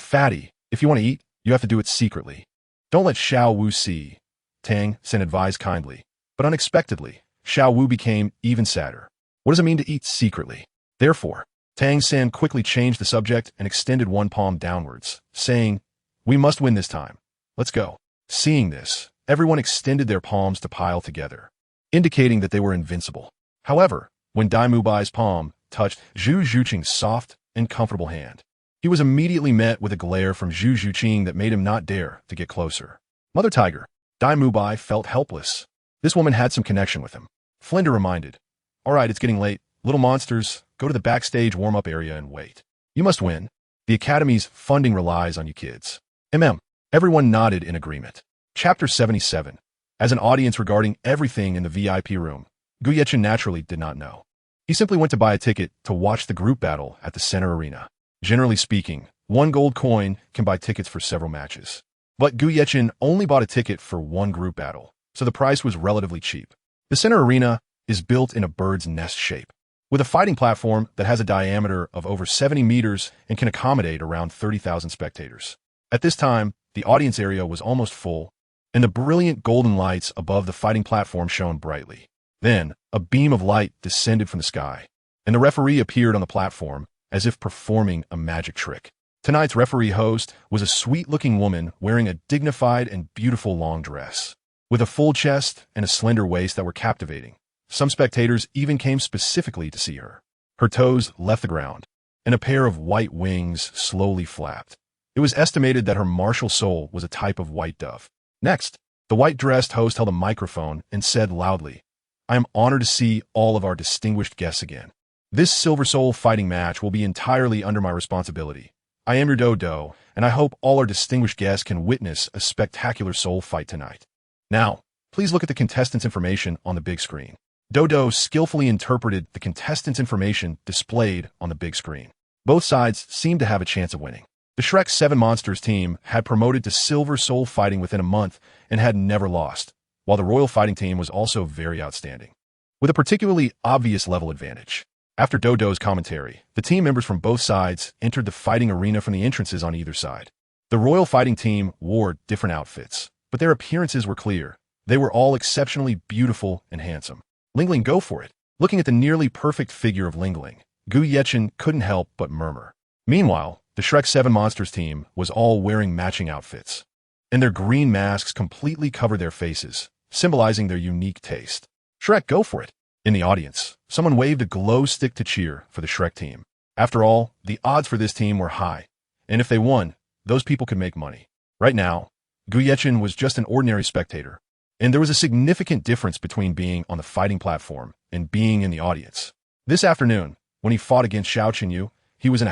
Fatty, if you want to eat, you have to do it secretly. Don't let Xiao Wu see. Tang-san advised kindly. But unexpectedly, Xiao Wu became even sadder. What does it mean to eat secretly? Therefore, Tang-san quickly changed the subject and extended one palm downwards, saying, we must win this time. Let's go. Seeing this, everyone extended their palms to pile together, indicating that they were invincible. However, when Dai Mubai's palm touched Zhu Zhuqing's soft and comfortable hand, he was immediately met with a glare from Zhu Zhuqing that made him not dare to get closer. Mother Tiger, Dai Mubai felt helpless. This woman had some connection with him. Flinder reminded, "All right, it's getting late. Little monsters, go to the backstage warm-up area and wait. You must win. The Academy's funding relies on you kids." Everyone nodded in agreement. Chapter 77. As an audience regarding everything in the VIP room, Gu Yechen naturally did not know. He simply went to buy a ticket to watch the group battle at the center arena. Generally speaking, 1 gold coin can buy tickets for several matches. But Gu Yechen only bought a ticket for 1 group battle, so the price was relatively cheap. The center arena is built in a bird's nest shape, with a fighting platform that has a diameter of over 70 meters and can accommodate around 30,000 spectators. At this time, the audience area was almost full, and the brilliant golden lights above the fighting platform shone brightly. Then, a beam of light descended from the sky, and the referee appeared on the platform as if performing a magic trick. Tonight's referee host was a sweet-looking woman wearing a dignified and beautiful long dress, with a full chest and a slender waist that were captivating. Some spectators even came specifically to see her. Her toes left the ground, and a pair of white wings slowly flapped. It was estimated that her martial soul was a type of white dove. Next, the white-dressed host held a microphone and said loudly, "I am honored to see all of our distinguished guests again. This Silver Soul fighting match will be entirely under my responsibility. I am your Douluo, and I hope all our distinguished guests can witness a spectacular soul fight tonight. Now, please look at the contestants' information on the big screen." Douluo skillfully interpreted the contestants' information displayed on the big screen. Both sides seemed to have a chance of winning. The Shrek 7 Monsters team had promoted to Silver Soul Fighting within a month and had never lost, while the Royal Fighting team was also very outstanding, with a particularly obvious level advantage. After Dodo's commentary, the team members from both sides entered the fighting arena from the entrances on either side. The Royal Fighting team wore different outfits, but their appearances were clear. They were all exceptionally beautiful and handsome. Lingling, go for it. Looking at the nearly perfect figure of Lingling, Gu Yechen couldn't help but murmur. Meanwhile, the Shrek 7 Monsters team was all wearing matching outfits, and their green masks completely covered their faces, symbolizing their unique taste. "Shrek, go for it." In the audience, someone waved a glow stick to cheer for the Shrek team. After all, the odds for this team were high, and if they won, those people could make money. Right now, Gu Yechen was just an ordinary spectator, and there was a significant difference between being on the fighting platform and being in the audience. This afternoon, when he fought against Xiao Qinyu, he was in a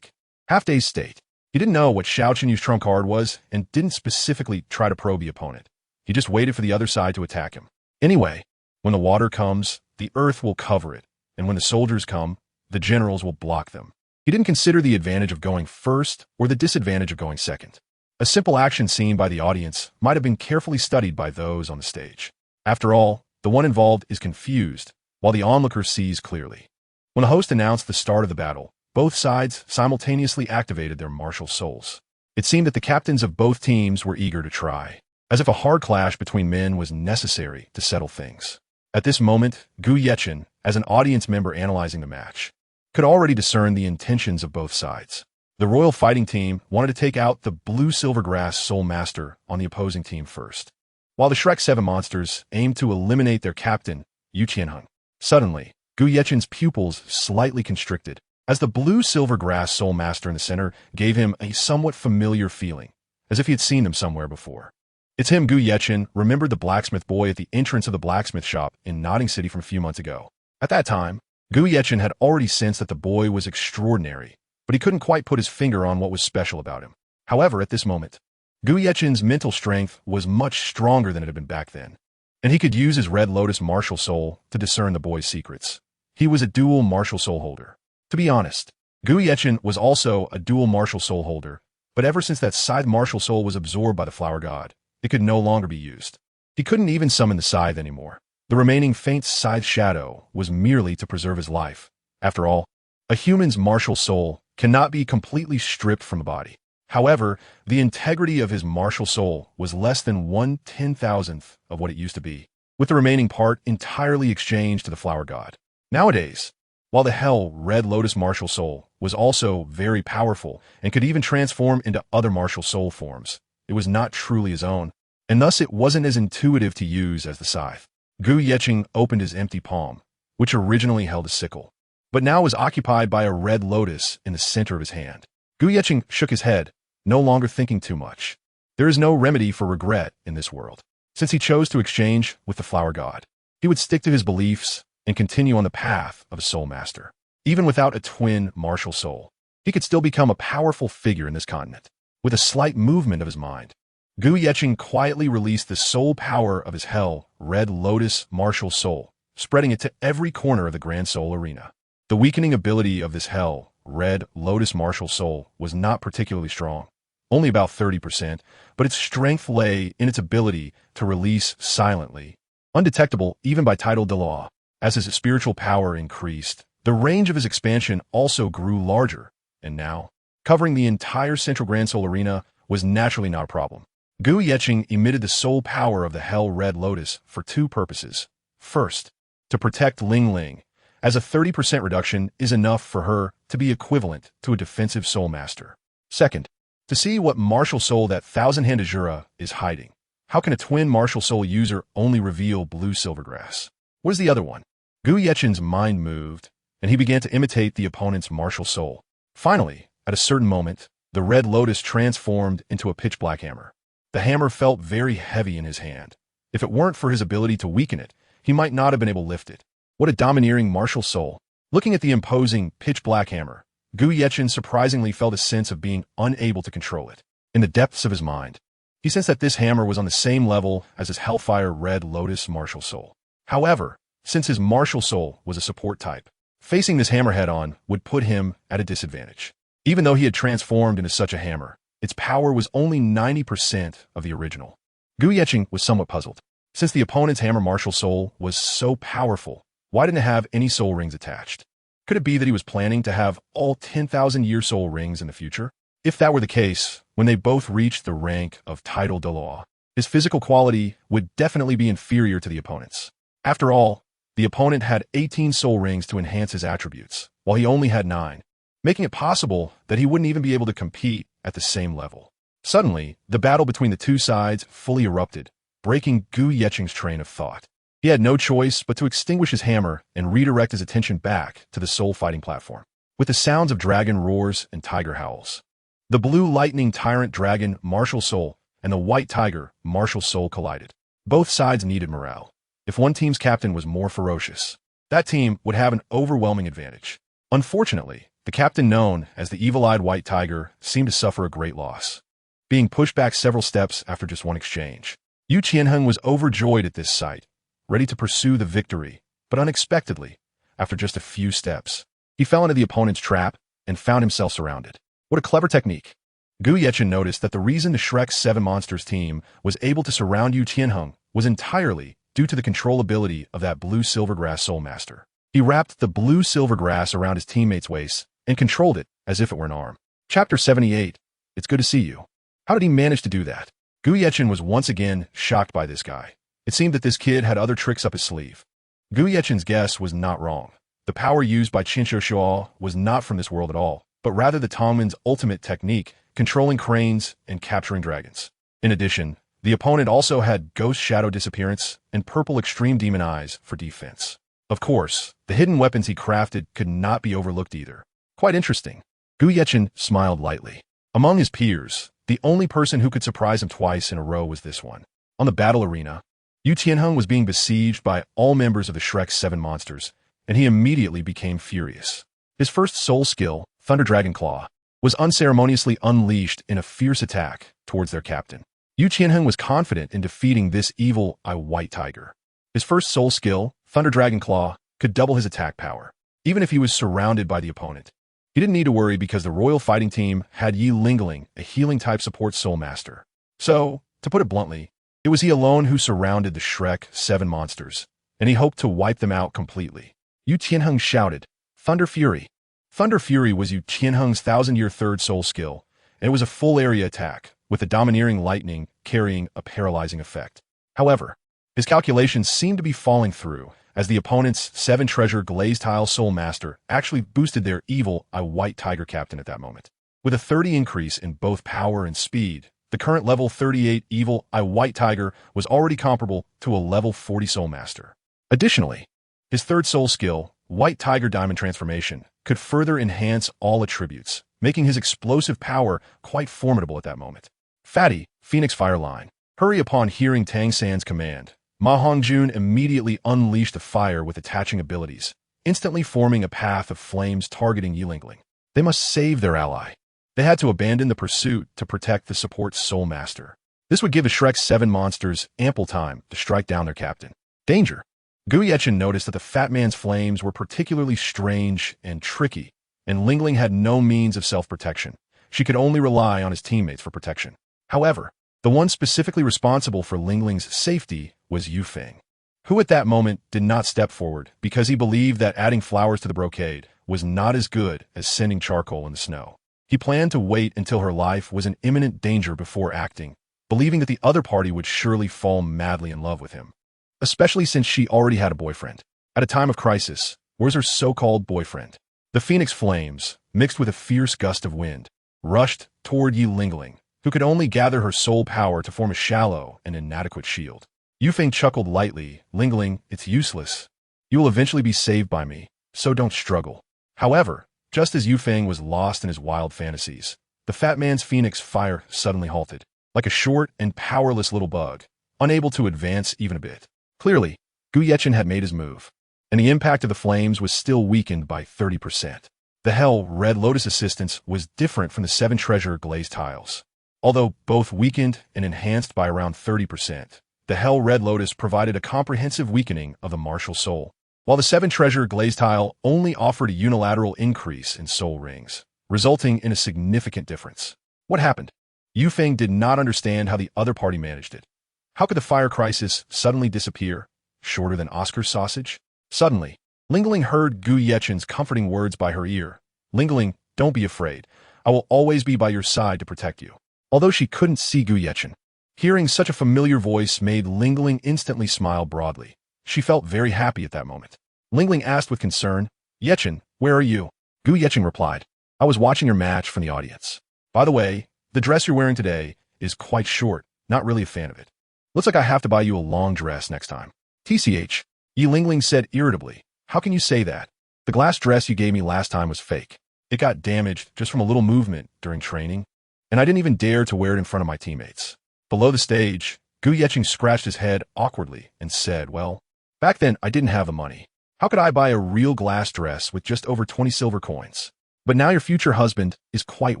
half-dazed state. He didn't know what Xiao Qinyu's trump card was and didn't specifically try to probe the opponent. He just waited for the other side to attack him. Anyway, when the water comes, the earth will cover it, and when the soldiers come, the generals will block them. He didn't consider the advantage of going first or the disadvantage of going second. A simple action seen by the audience might have been carefully studied by those on the stage. After all, the one involved is confused, while the onlooker sees clearly. When the host announced the start of the battle, both sides simultaneously activated their martial souls. It seemed that the captains of both teams were eager to try, as if a hard clash between men was necessary to settle things. At this moment, Gu Yechen, as an audience member analyzing the match, could already discern the intentions of both sides. The Royal Fighting team wanted to take out the Blue Silvergrass Soul Master on the opposing team first, while the Shrek 7 Monsters aimed to eliminate their captain, Yu Qianheng. Suddenly, Gu Yechen's pupils slightly constricted, as the Blue Silvergrass Soul Master in the center gave him a somewhat familiar feeling, as if he had seen them somewhere before. It's him. Gu Yechen remembered the blacksmith boy at the entrance of the blacksmith shop in Notting City from a few months ago. At that time, Gu Yechen had already sensed that the boy was extraordinary, but he couldn't quite put his finger on what was special about him. However, at this moment, Gu Yechen's mental strength was much stronger than it had been back then, and he could use his Red Lotus martial soul to discern the boy's secrets. He was a dual martial soul holder. To be honest, Gu Yechen was also a dual martial soul holder, but ever since that scythe martial soul was absorbed by the flower god, it could no longer be used. He couldn't even summon the scythe anymore. The remaining faint scythe shadow was merely to preserve his life. After all, a human's martial soul cannot be completely stripped from the body. However, the integrity of his martial soul was less than 1/10,000th of what it used to be, with the remaining part entirely exchanged to the flower god. Nowadays, while the Hell Red Lotus martial soul was also very powerful and could even transform into other martial soul forms, it was not truly his own. and thus it wasn't as intuitive to use as the scythe. Gu Yeqing opened his empty palm, which originally held a sickle, but now was occupied by a red lotus in the center of his hand. Gu Yeqing shook his head, no longer thinking too much. There is no remedy for regret in this world. Since he chose to exchange with the flower god, he would stick to his beliefs and continue on the path of a soul master. Even without a twin martial soul, he could still become a powerful figure in this continent. With a slight movement of his mind, Gu Yeqing quietly released the soul power of his hell red lotus martial soul, spreading it to every corner of the Grand Soul Arena. The weakening ability of this hell red lotus martial soul was not particularly strong, only about 30%, but its strength lay in its ability to release silently, undetectable even by title Douluo. As his spiritual power increased, the range of his expansion also grew larger, and now, covering the entire central Grand Soul Arena was naturally not a problem. Gu Yeqing emitted the soul power of the Hell Red Lotus for two purposes. First, to protect Ling Ling, as a 30% reduction is enough for her to be equivalent to a defensive soul master. Second, to see what martial soul that thousand-hand Azura is hiding. How can a twin martial soul user only reveal blue silvergrass? What is the other one? Gu Yeqing's mind moved, and he began to imitate the opponent's martial soul. Finally, at a certain moment, the red lotus transformed into a pitch-black hammer. The hammer felt very heavy in his hand. If it weren't for his ability to weaken it, he might not have been able to lift it. What a domineering martial soul. Looking at the imposing pitch-black hammer, Gu Yeqing surprisingly felt a sense of being unable to control it. In the depths of his mind, he sensed that this hammer was on the same level as his Hellfire Red Lotus martial soul. However, since his martial soul was a support type, facing this hammer head-on would put him at a disadvantage. Even though he had transformed into such a hammer, its power was only 90% of the original. Gu Yeqing was somewhat puzzled. Since the opponent's hammer martial soul was so powerful, why didn't it have any soul rings attached? Could it be that he was planning to have all 10,000-year soul rings in the future? If that were the case, when they both reached the rank of title Douluo, his physical quality would definitely be inferior to the opponent's. After all, the opponent had 18 soul rings to enhance his attributes, while he only had 9, making it possible that he wouldn't even be able to compete at the same level. Suddenly, the battle between the two sides fully erupted, breaking Gu Yeqing's train of thought. He had no choice but to extinguish his hammer and redirect his attention back to the soul-fighting platform. With the sounds of dragon roars and tiger howls, the blue lightning tyrant dragon martial soul and the white tiger martial soul collided. Both sides needed morale. If one team's captain was more ferocious, that team would have an overwhelming advantage. Unfortunately, the captain known as the evil-eyed white tiger seemed to suffer a great loss, being pushed back several steps after just one exchange. Yu Qianheng was overjoyed at this sight, ready to pursue the victory, but unexpectedly, after just a few steps, he fell into the opponent's trap and found himself surrounded. What a clever technique. Gu Yeqing noticed that the reason the Shrek 7 Monsters team was able to surround Yu Qianheng was entirely due to the controllability of that blue silvergrass soul master. He wrapped the blue silvergrass around his teammate's waist and controlled it as if it were an arm. Chapter 78. It's good to see you. How did he manage to do that? Gu Yeqing was once again shocked by this guy. It seemed that this kid had other tricks up his sleeve. Gu Yeqing's guess was not wrong. The power used by Qin Shuo was not from this world at all, but rather the Tongmen's ultimate technique, controlling cranes and capturing dragons. In addition, the opponent also had Ghost Shadow Disappearance and Purple Extreme Demon Eyes for defense. Of course, the hidden weapons he crafted could not be overlooked either. Quite interesting. Gu Yeqing smiled lightly. Among his peers, the only person who could surprise him twice in a row was this one. On the battle arena, Yu Qianheng was being besieged by all members of the Shrek 7 Monsters, and he immediately became furious. His first soul skill, Thunder Dragon Claw, was unceremoniously unleashed in a fierce attack towards their captain. Yu Qianheng was confident in defeating this evil-eye white tiger. His first soul skill, Thunder Dragon Claw, could double his attack power, even if he was surrounded by the opponent. He didn't need to worry because the Royal Fighting Team had Yi Lingling, a healing-type support soul master. So, to put it bluntly, it was he alone who surrounded the Shrek 7 Monsters, and he hoped to wipe them out completely. Yu Qianheng shouted, Thunder Fury. Thunder Fury was Yu Qianheng's 1,000-year third soul skill, and it was a full-area attack, with the domineering lightning carrying a paralyzing effect. However, his calculations seemed to be falling through, as the opponent's 7-treasure glazed tile soul master actually boosted their evil-eye white tiger captain at that moment. With a 30 increase in both power and speed, The current level 38 Evil Eye White Tiger was already comparable to a level 40 Soul Master. Additionally, his third soul skill, White Tiger Diamond Transformation, could further enhance all attributes, making his explosive power quite formidable at that moment. Fatty, Phoenix Fire Line. Hurry upon hearing Tang San's command. Ma Hongjun immediately unleashed the fire with attaching abilities, instantly forming a path of flames targeting Yilingling. They must save their ally. They had to abandon the pursuit to protect the support Soul Master. This would give the Shrek's 7 monsters ample time to strike down their captain. Danger! Gu Yechen noticed that the fat man's flames were particularly strange and tricky, and Lingling had no means of self-protection. She could only rely on his teammates for protection. However, the one specifically responsible for Lingling's safety was Yufeng, who at that moment did not step forward because he believed that adding flowers to the brocade was not as good as sending charcoal in the snow. He planned to wait until her life was in imminent danger before acting, believing that the other party would surely fall madly in love with him, especially since she already had a boyfriend. At a time of crisis, where's her so-called boyfriend? The Phoenix Flames, mixed with a fierce gust of wind, rushed toward Yi Lingling, who could only gather her soul power to form a shallow and inadequate shield. Yufeng chuckled lightly. Lingling, it's useless. You will eventually be saved by me, so don't struggle. However, just as Yufeng was lost in his wild fantasies, the fat man's Phoenix fire suddenly halted, like a short and powerless little bug, unable to advance even a bit. Clearly, Gu Yechen had made his move, and the impact of the flames was still weakened by 30%. The Hell Red Lotus assistance was different from the 7 treasure glazed tiles. Although both weakened and enhanced by around 30%, the Hell Red Lotus provided a comprehensive weakening of the martial soul, while the 7 treasure glazed tile only offered a unilateral increase in soul rings, resulting in a significant difference. What happened? Yufeng did not understand how the other party managed it. How could the fire crisis suddenly disappear, shorter than Oscar's sausage? Suddenly, Lingling heard Gu Yechen's comforting words by her ear. Lingling, don't be afraid. I will always be by your side to protect you. Although she couldn't see Gu Yechen, hearing such a familiar voice made Lingling instantly smile broadly. She felt very happy at that moment. Lingling asked with concern, Yechen, where are you? Gu Yechen replied, I was watching your match from the audience. By the way, the dress you're wearing today is quite short, not really a fan of it. Looks like I have to buy you a long dress next time. TCH, Yi Lingling said irritably, how can you say that? The glass dress you gave me last time was fake. It got damaged just from a little movement during training, and I didn't even dare to wear it in front of my teammates. Below the stage, Gu Yechen scratched his head awkwardly and said, well, back then I didn't have the money. How could I buy a real glass dress with just over 20 silver coins? But now your future husband is quite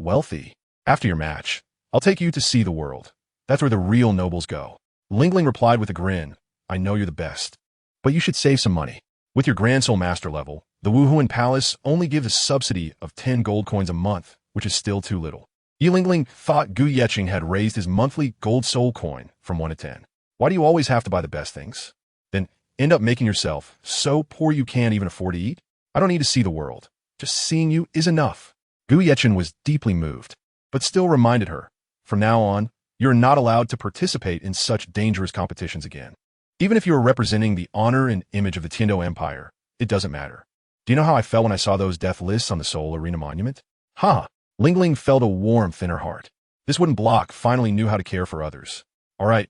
wealthy. After your match, I'll take you to see the world. That's where the real nobles go. Lingling replied with a grin, I know you're the best, but you should save some money. With your Grand Soul Master level, the Wuhuan Palace only gives a subsidy of 10 gold coins a month, which is still too little. Yi Lingling thought Gu Yechen had raised his monthly gold soul coin from 1 to 10. Why do you always have to buy the best things? Then end up making yourself so poor you can't even afford to eat? I don't need to see the world. Just seeing you is enough. Gu Yechen was deeply moved, but still reminded her, from now on, you're not allowed to participate in such dangerous competitions again. Even if you are representing the honor and image of the Tiando Empire, it doesn't matter. Do you know how I felt when I saw those death lists on the Soul Arena Monument? Ha! Lingling felt a warmth in her heart. This wooden block finally knew how to care for others. All right,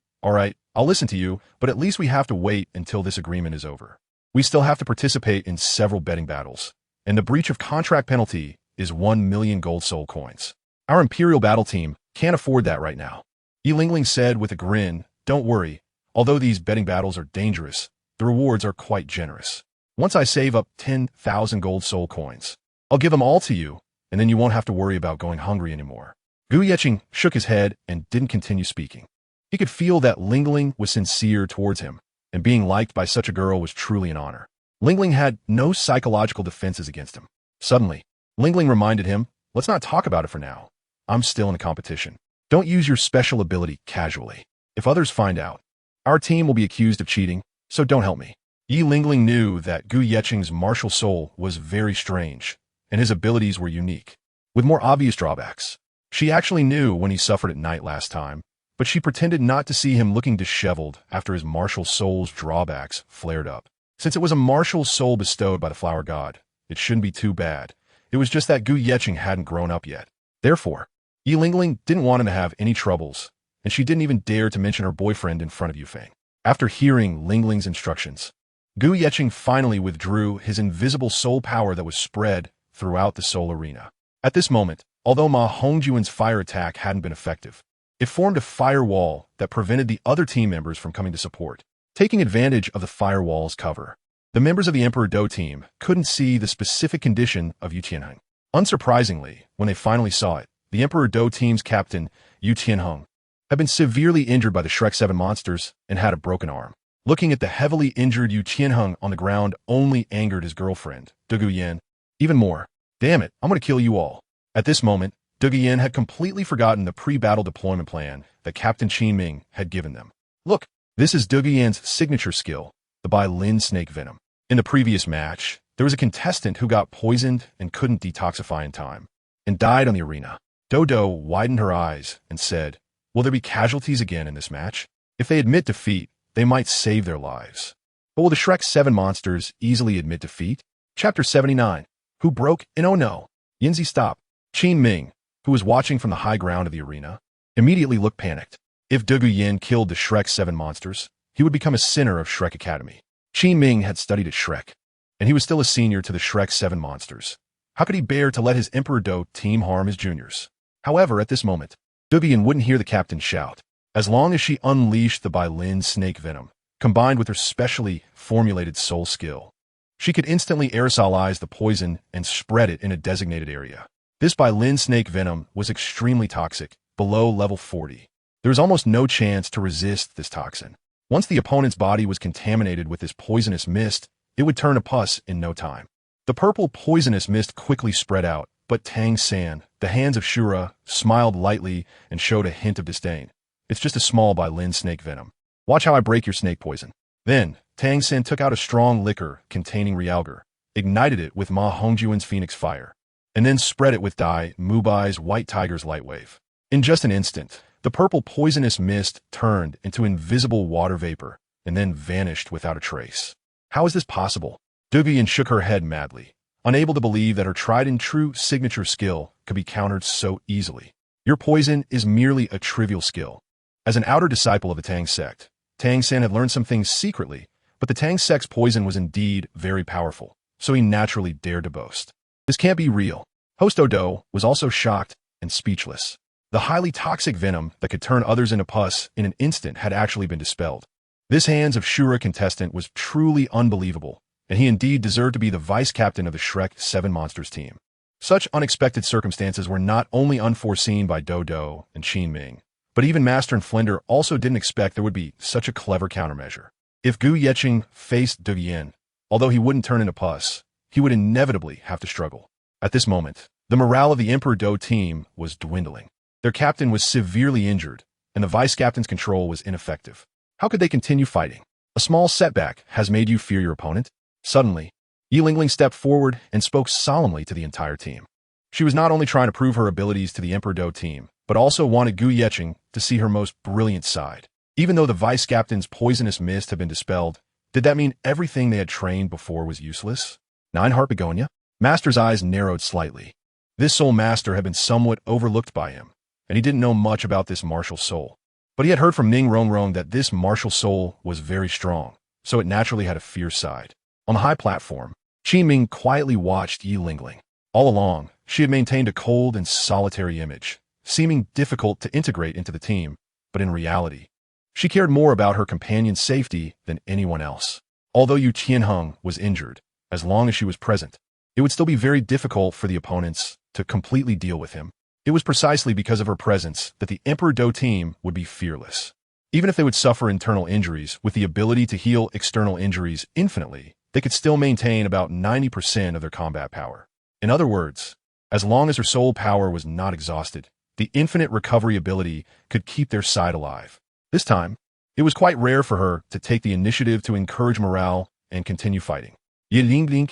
I'll listen to you, but at least we have to wait until this agreement is over. We still have to participate in several betting battles, and the breach of contract penalty is 1 million gold soul coins. Our Imperial battle team can't afford that right now. Yi Lingling said with a grin, don't worry, although these betting battles are dangerous, the rewards are quite generous. Once I save up 10,000 gold soul coins, I'll give them all to you, and then you won't have to worry about going hungry anymore. Gu Yechen shook his head and didn't continue speaking. He could feel that Lingling was sincere towards him, and being liked by such a girl was truly an honor. Lingling had no psychological defenses against him. Suddenly, Lingling reminded him, let's not talk about it for now. I'm still in a competition. Don't use your special ability casually. If others find out, our team will be accused of cheating, so don't help me. Yi Lingling knew that Gu Yechen's martial soul was very strange, and his abilities were unique, with more obvious drawbacks. She actually knew when he suffered at night last time, but she pretended not to see him looking disheveled after his martial soul's drawbacks flared up. Since it was a martial soul bestowed by the flower god, it shouldn't be too bad. It was just that Gu Yechen hadn't grown up yet. Therefore, Yi Lingling didn't want him to have any troubles, and she didn't even dare to mention her boyfriend in front of Yu Feng. After hearing Lingling's instructions, Gu Yeqing finally withdrew his invisible soul power that was spread throughout the soul arena. At this moment, although Ma Hongjuan's fire attack hadn't been effective, it formed a firewall that prevented the other team members from coming to support. Taking advantage of the firewall's cover, the members of the Emperor Do team couldn't see the specific condition of Yu Tianheng. Unsurprisingly, when they finally saw it, the Emperor Do team's captain, Yu Tianheng, had been severely injured by the Shrek 7 monsters and had a broken arm. Looking at the heavily injured Yu Tianheng on the ground only angered his girlfriend, Du Guyan, even more. Damn it, I'm going to kill you all. At this moment, Du Guyan had completely forgotten the pre-battle deployment plan that Captain Qin Ming had given them. Look, this is Du Guyan's signature skill, the Bai Lin snake venom. In the previous match, there was a contestant who got poisoned and couldn't detoxify in time, and died on the arena. Dodo widened her eyes and said, will there be casualties again in this match? If they admit defeat, they might save their lives. But will the Shrek 7 monsters easily admit defeat? Chapter 79. Who broke and oh no. Yinzi stop. Qin Ming, who was watching from the high ground of the arena, immediately looked panicked. If Du Guyan killed the Shrek 7 monsters, he would become a sinner of Shrek Academy. Qin Ming had studied at Shrek, and he was still a senior to the Shrek 7 monsters. How could he bear to let his Emperor Do team harm his juniors? However, at this moment, Du Guyan wouldn't hear the captain shout. As long as she unleashed the Bai Lin snake venom, combined with her specially formulated soul skill, she could instantly aerosolize the poison and spread it in a designated area. This Bai Lin snake venom was extremely toxic, below level 40. There was almost no chance to resist this toxin. Once the opponent's body was contaminated with this poisonous mist, it would turn to pus in no time. The purple poisonous mist quickly spread out, but Tang San, the hands of Shura, smiled lightly and showed a hint of disdain. It's just a small Bai Lin snake venom. Watch how I break your snake poison. Then, Tang San took out a strong liquor containing Realgar, ignited it with Ma Hongjuan's Phoenix Fire, and then spread it with Dai Mubai's White Tiger's Light Wave. In just an instant, the purple poisonous mist turned into invisible water vapor and then vanished without a trace. How is this possible? Du Guyan shook her head madly, unable to believe that her tried-and-true signature skill could be countered so easily. Your poison is merely a trivial skill. As an outer disciple of the Tang sect, Tang San had learned some things secretly, but the Tang sect's poison was indeed very powerful, so he naturally dared to boast. This can't be real. Host Odo was also shocked and speechless. The highly toxic venom that could turn others into pus in an instant had actually been dispelled. This Hands of Shura contestant was truly unbelievable, and he indeed deserved to be the vice-captain of the Shrek 7 Monsters team. Such unexpected circumstances were not only unforeseen by Dodo and Qin Ming, but even Master and Flender also didn't expect there would be such a clever countermeasure. If Gu Yeqing faced Du Guyan, although he wouldn't turn into pus, he would inevitably have to struggle. At this moment, the morale of the Emperor Do team was dwindling. Their captain was severely injured, and the vice-captain's control was ineffective. How could they continue fighting? A small setback has made you fear your opponent? Suddenly, Yi Lingling stepped forward and spoke solemnly to the entire team. She was not only trying to prove her abilities to the Emperor Do team, but also wanted Gu Yeqing to see her most brilliant side. Even though the vice-captain's poisonous mist had been dispelled, did that mean everything they had trained before was useless? Nineheart Begonia? Master's eyes narrowed slightly. This soul master had been somewhat overlooked by him, and he didn't know much about this martial soul. But he had heard from Ning Rongrong that this martial soul was very strong, so it naturally had a fierce side. On the high platform, Qin Ming quietly watched Yi Lingling. All along, she had maintained a cold and solitary image, seeming difficult to integrate into the team, but in reality, she cared more about her companion's safety than anyone else. Although Yu Tianheng was injured, as long as she was present, it would still be very difficult for the opponents to completely deal with him. It was precisely because of her presence that the Emperor Do team would be fearless. Even if they would suffer internal injuries, with the ability to heal external injuries infinitely, they could still maintain about 90% of their combat power. In other words, as long as her soul power was not exhausted, the infinite recovery ability could keep their side alive. This time, it was quite rare for her to take the initiative to encourage morale and continue fighting. Yi Lingling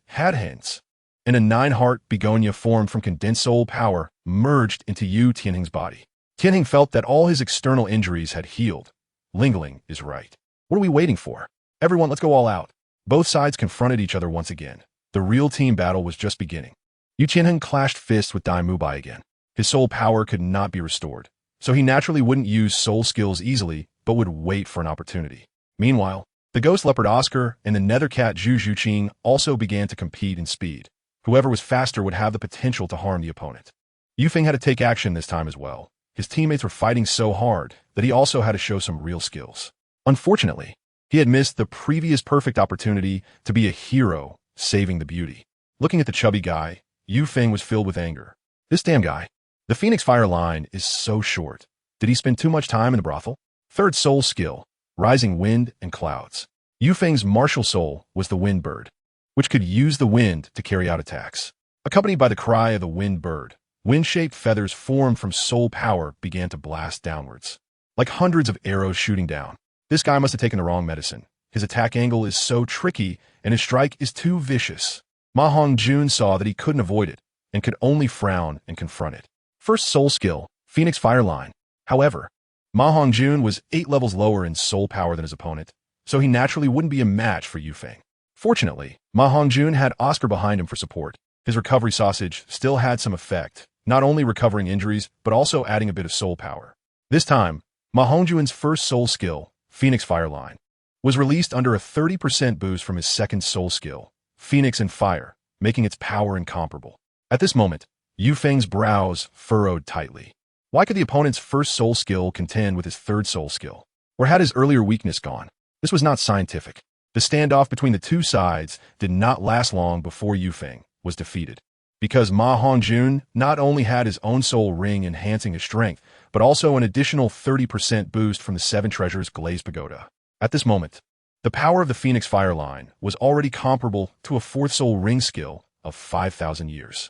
had hands, and a 9-heart begonia formed from condensed soul power merged into Yu Tianheng's body. Tianheng felt that all his external injuries had healed. Lingling is right. What are we waiting for? Everyone, let's go all out. Both sides confronted each other once again. The real team battle was just beginning. Yu Tianheng clashed fists with Dai Mubai again. His soul power could not be restored, so he naturally wouldn't use soul skills easily, but would wait for an opportunity. Meanwhile, the ghost leopard Oscar and the nether cat Zhu Zhuqing also began to compete in speed. Whoever was faster would have the potential to harm the opponent. Yu Feng had to take action this time as well. His teammates were fighting so hard that he also had to show some real skills. Unfortunately, he had missed the previous perfect opportunity to be a hero, saving the beauty. Looking at the chubby guy, Yu Feng was filled with anger. This damn guy. The Phoenix Fire line is so short. Did he spend too much time in the brothel? Third soul skill, rising wind and clouds. Yu Feng's martial soul was the wind bird, which could use the wind to carry out attacks. Accompanied by the cry of the wind bird, wind-shaped feathers formed from soul power began to blast downwards, like hundreds of arrows shooting down. This guy must have taken the wrong medicine. His attack angle is so tricky, and his strike is too vicious. Ma Hongjun saw that he couldn't avoid it, and could only frown and confront it. First soul skill, Phoenix Fire line. However, Ma Hongjun was 8 levels lower in soul power than his opponent, so he naturally wouldn't be a match for Yu Feng. Fortunately, Ma Hongjun had Oscar behind him for support. His recovery sausage still had some effect, not only recovering injuries, but also adding a bit of soul power. This time, Ma Hongjun's first soul skill, Phoenix Fire line, was released under a 30% boost from his second soul skill, Phoenix and Fire, making its power incomparable. At this moment, Yu Feng's brows furrowed tightly. Why could the opponent's first soul skill contend with his third soul skill? Or had his earlier weakness gone? This was not scientific. The standoff between the two sides did not last long before Yu Feng was defeated. Because Ma Hongjun not only had his own soul ring enhancing his strength, but also an additional 30% boost from the Seven Treasures Glazed Pagoda. At this moment, the power of the Phoenix Fire line was already comparable to a fourth soul ring skill of 5,000 years.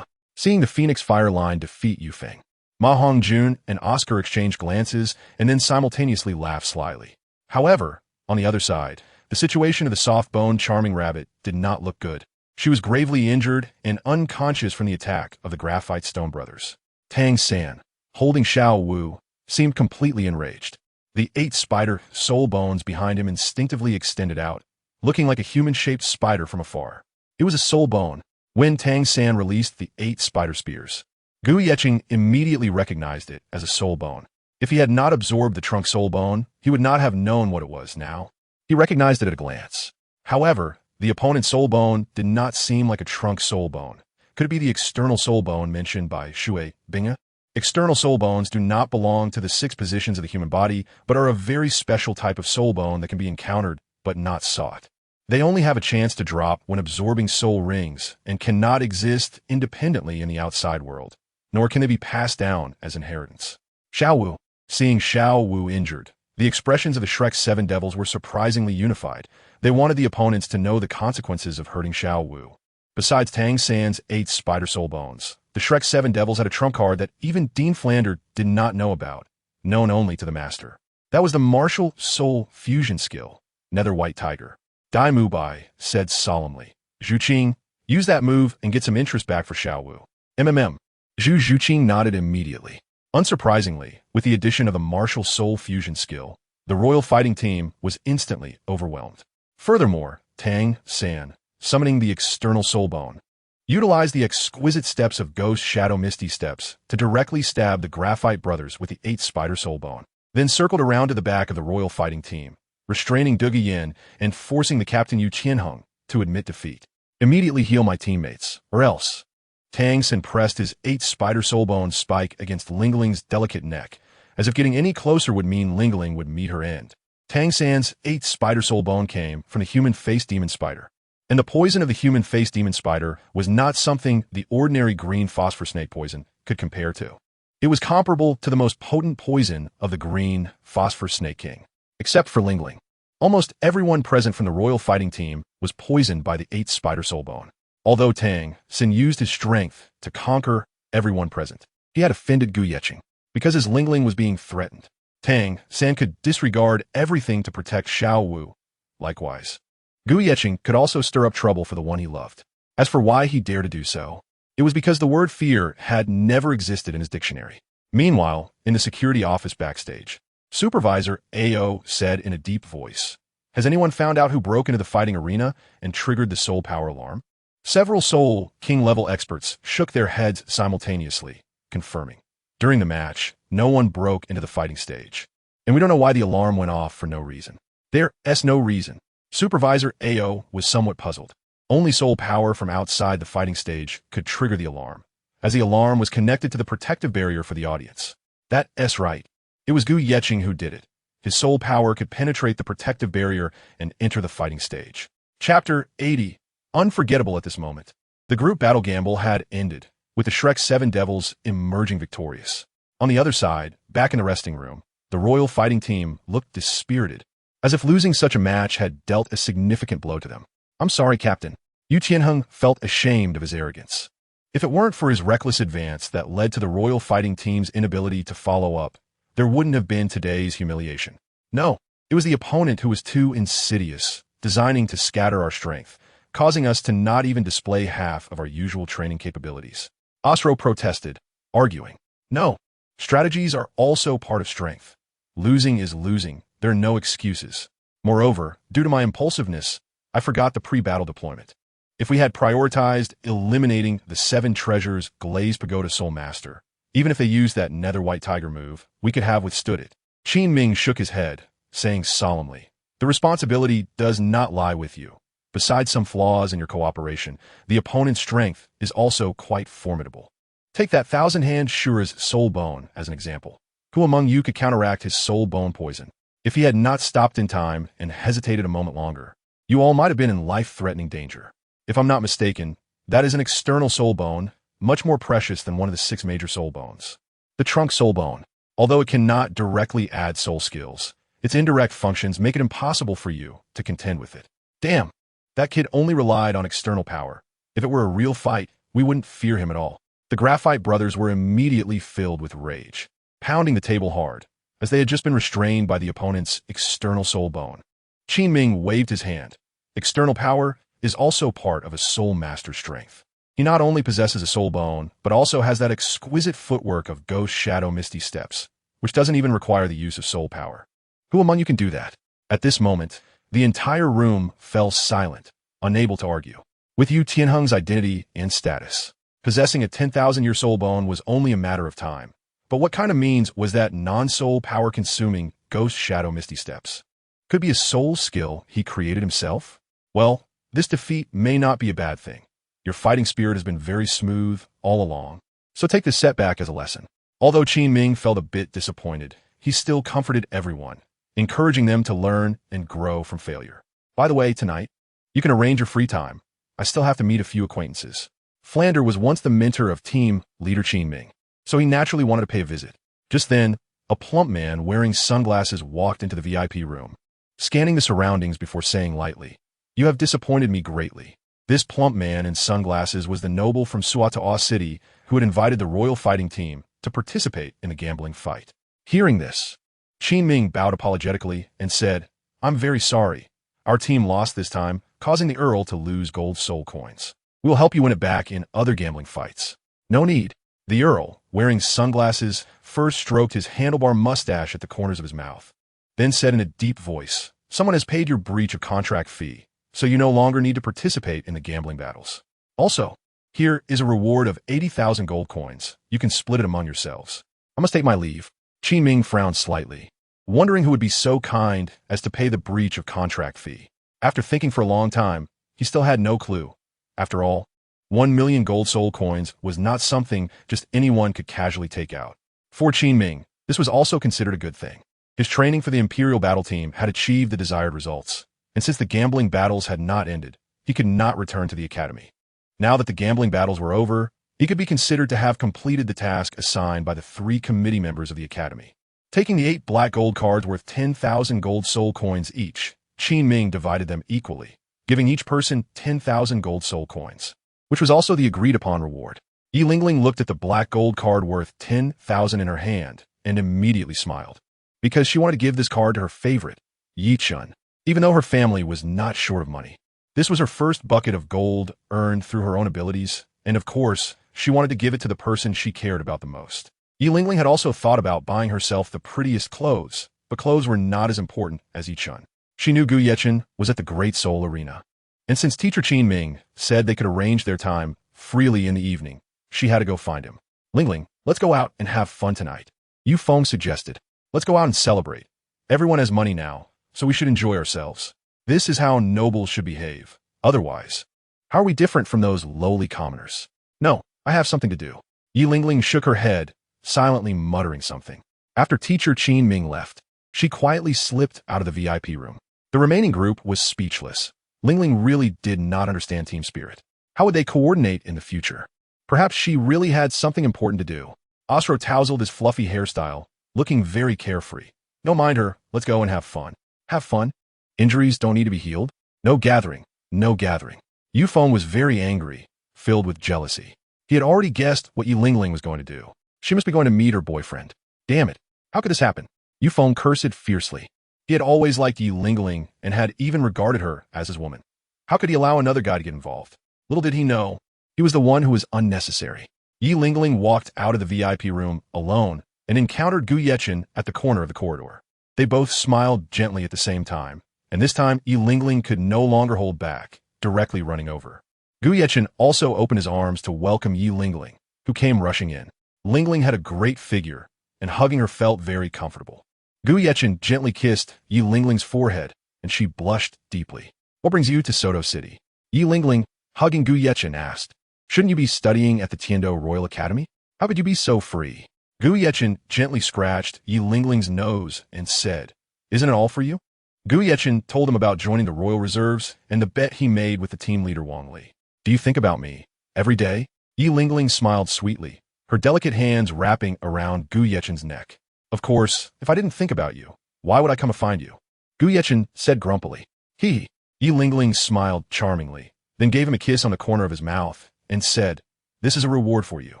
Seeing the Phoenix Fire line defeat Yu Feng, Ma Hongjun and Oscar exchanged glances and then simultaneously laughed slyly. However, on the other side, the situation of the soft-boned charming rabbit did not look good. She was gravely injured and unconscious from the attack of the Graphite Stone Brothers. Tang San, holding Xiao Wu, seemed completely enraged. The 8 spider soul bones behind him instinctively extended out, looking like a human-shaped spider from afar. It was a soul bone. When Tang San released the 8 spider spears, Gu Yeqing immediately recognized it as a soul bone. If he had not absorbed the trunk soul bone, he would not have known what it was now. He recognized it at a glance. However, the opponent's soul bone did not seem like a trunk soul bone. Could it be the external soul bone mentioned by Shui Binga? External soul bones do not belong to the 6 positions of the human body, but are a very special type of soul bone that can be encountered but not sought. They only have a chance to drop when absorbing soul rings and cannot exist independently in the outside world, nor can they be passed down as inheritance. Xiao Wu. Seeing Xiao Wu injured, the expressions of the Shrek 7 devils were surprisingly unified. They wanted the opponents to know the consequences of hurting Xiao Wu. Besides Tang San's 8 spider soul bones, the Shrek 7 devils had a trump card that even Dean Flander did not know about, known only to the master. That was the martial soul fusion skill, Nether White Tiger. Dai Mubai said solemnly, Zhuqing, use that move and get some interest back for Xiao Wu. Zhu Zhuqing nodded immediately. Unsurprisingly, with the addition of the martial soul fusion skill, the royal fighting team was instantly overwhelmed. Furthermore, Tang San, summoning the external soul bone, utilized the exquisite steps of Ghost Shadow Misty steps to directly stab the Graphite brothers with the 8 spider soul bone, then circled around to the back of the royal fighting team, restraining Duge Yin and forcing the captain Yu Qianheng to admit defeat. Immediately heal my teammates, or else. Tang San pressed his 8 spider soul bone spike against Lingling's delicate neck, as if getting any closer would mean Lingling would meet her end. Tang San's 8 spider soul bone came from the human face demon spider, and the poison of the human face demon spider was not something the ordinary green phosphor snake poison could compare to. It was comparable to the most potent poison of the green phosphor snake king, except for Lingling. Almost everyone present from the royal fighting team was poisoned by the 8 spider soul bone. Although Tang San used his strength to conquer everyone present, he had offended Gu Yeqing. Because his Lingling was being threatened, Tang San could disregard everything to protect Xiao Wu. Likewise, Gu Yeqing could also stir up trouble for the one he loved. As for why he dared to do so, it was because the word fear had never existed in his dictionary. Meanwhile, in the security office backstage, Supervisor AO said in a deep voice, "Has anyone found out who broke into the fighting arena and triggered the soul power alarm?" Several Soul King level experts shook their heads simultaneously, confirming. During the match, no one broke into the fighting stage. And we don't know why the alarm went off for no reason. There's no reason. Supervisor AO was somewhat puzzled. Only soul power from outside the fighting stage could trigger the alarm, as the alarm was connected to the protective barrier for the audience. That's right. It was Gu Yecheng who did it. His soul power could penetrate the protective barrier and enter the fighting stage. Chapter 80. Unforgettable at this moment. The group battle gamble had ended, with the Shrek 7 Devils emerging victorious. On the other side, back in the resting room, the royal fighting team looked dispirited, as if losing such a match had dealt a significant blow to them. I'm sorry, Captain. Yu Tianheng felt ashamed of his arrogance. If it weren't for his reckless advance that led to the royal fighting team's inability to follow up, there wouldn't have been today's humiliation. No, it was the opponent who was too insidious, designing to scatter our strength, causing us to not even display half of our usual training capabilities. Osro protested, arguing, no, strategies are also part of strength. Losing is losing. There are no excuses. Moreover, due to my impulsiveness, I forgot the pre-battle deployment. If we had prioritized eliminating the 7 treasures Glazed Pagoda Soul Master, even if they used that Nether White Tiger move, we could have withstood it. Qin Ming shook his head, saying solemnly, the responsibility does not lie with you. Besides some flaws in your cooperation, the opponent's strength is also quite formidable. Take that thousand-hand Shura's soul bone as an example. Who among you could counteract his soul bone poison? If he had not stopped in time and hesitated a moment longer, you all might have been in life-threatening danger. If I'm not mistaken, that is an external soul bone, much more precious than one of the 6 major soul bones. The trunk soul bone, although it cannot directly add soul skills, its indirect functions make it impossible for you to contend with it. Damn, that kid only relied on external power. If it were a real fight, we wouldn't fear him at all. The Graphite brothers were immediately filled with rage, pounding the table hard, as they had just been restrained by the opponent's external soul bone. Qin Ming waved his hand. External power is also part of a soul master's strength. He not only possesses a soul bone, but also has that exquisite footwork of Ghost Shadow Misty Steps, which doesn't even require the use of soul power. Who among you can do that? At this moment, the entire room fell silent, unable to argue. With Yu Tianheng's identity and status, possessing a 10,000-year soul bone was only a matter of time. But what kind of means was that non-soul power-consuming Ghost Shadow Misty Steps? Could be a soul skill he created himself? Well, this defeat may not be a bad thing. Your fighting spirit has been very smooth all along, so take this setback as a lesson. Although Qin Ming felt a bit disappointed, he still comforted everyone, encouraging them to learn and grow from failure. By the way, tonight, you can arrange your free time. I still have to meet a few acquaintances. Flander was once the mentor of team leader Qin Ming, so he naturally wanted to pay a visit. Just then, a plump man wearing sunglasses walked into the VIP room, scanning the surroundings before saying lightly, "You have disappointed me greatly." This plump man in sunglasses was the noble from Suatao City who had invited the royal fighting team to participate in a gambling fight. Hearing this, Qin Ming bowed apologetically and said, "I'm very sorry. Our team lost this time, causing the Earl to lose gold soul coins. We will help you win it back in other gambling fights." "No need." The Earl, wearing sunglasses, first stroked his handlebar mustache at the corners of his mouth, then said in a deep voice, "Someone has paid your breach of contract fee, so you no longer need to participate in the gambling battles. Also, here is a reward of 80,000 gold coins. You can split it among yourselves. I must take my leave." Qin Ming frowned slightly, wondering who would be so kind as to pay the breach of contract fee. After thinking for a long time, he still had no clue. After all, 1 million gold soul coins was not something just anyone could casually take out. For Qin Ming, this was also considered a good thing. His training for the Imperial battle team had achieved the desired results, and since the gambling battles had not ended, he could not return to the academy. Now that the gambling battles were over, he could be considered to have completed the task assigned by the 3 committee members of the academy. Taking the 8 black gold cards worth 10,000 gold soul coins each, Qin Ming divided them equally, giving each person 10,000 gold soul coins, which was also the agreed-upon reward. Yi Lingling looked at the black gold card worth 10,000 in her hand and immediately smiled, because she wanted to give this card to her favorite, Yi Chun, even though her family was not short of money. This was her first bucket of gold earned through her own abilities, and of course, she wanted to give it to the person she cared about the most. Yi Lingling had also thought about buying herself the prettiest clothes, but clothes were not as important as Yi Chun. She knew Gu Yecheng was at the Great Soul Arena, and since Teacher Qin Ming said they could arrange their time freely in the evening, she had to go find him. Lingling, Let's go out and have fun tonight. Yu Feng suggested. Let's go out and celebrate. Everyone has money now, so we should enjoy ourselves. This is how nobles should behave. Otherwise, how are we different from those lowly commoners? No, I have something to do. Yi Lingling shook her head, silently muttering something. After teacher Qin Ming left, she quietly slipped out of the VIP room. The remaining group was speechless. Lingling really did not understand team spirit. How would they coordinate in the future? Perhaps she really had something important to do. Osro tousled his fluffy hairstyle, looking very carefree. Don't mind her, let's go and have fun. Have fun? Injuries don't need to be healed? No gathering, no gathering. Yu Feng was very angry, filled with jealousy. He had already guessed what Yi Lingling was going to do. She must be going to meet her boyfriend. Damn it, how could this happen? Yu Feng cursed fiercely. He had always liked Yi Lingling and had even regarded her as his woman. How could he allow another guy to get involved? Little did he know, he was the one who was unnecessary. Yi Lingling walked out of the VIP room alone and encountered Gu Yechen at the corner of the corridor. They both smiled gently at the same time, and this time Yi Lingling could no longer hold back, directly running over. Gu Yechen also opened his arms to welcome Yi Lingling, who came rushing in. Lingling had a great figure, and hugging her felt very comfortable. Gu Yechen gently kissed Yi Lingling's forehead, and she blushed deeply. What brings you to Soto City? Yi Lingling, hugging Gu Yechen, asked. Shouldn't you be studying at the Tiando Royal Academy? How could you be so free? Gu Yechen gently scratched Yi Lingling's nose and said, Isn't it all for you? Gu Yechen told him about joining the Royal Reserves and the bet he made with the team leader Wang Li. Do you think about me every day? Yi Lingling smiled sweetly, her delicate hands wrapping around Gu Yechen's neck. Of course, if I didn't think about you, why would I come and find you? Gu Yechen said grumpily. Hee. Yi Lingling smiled charmingly, then gave him a kiss on the corner of his mouth and said, This is a reward for you.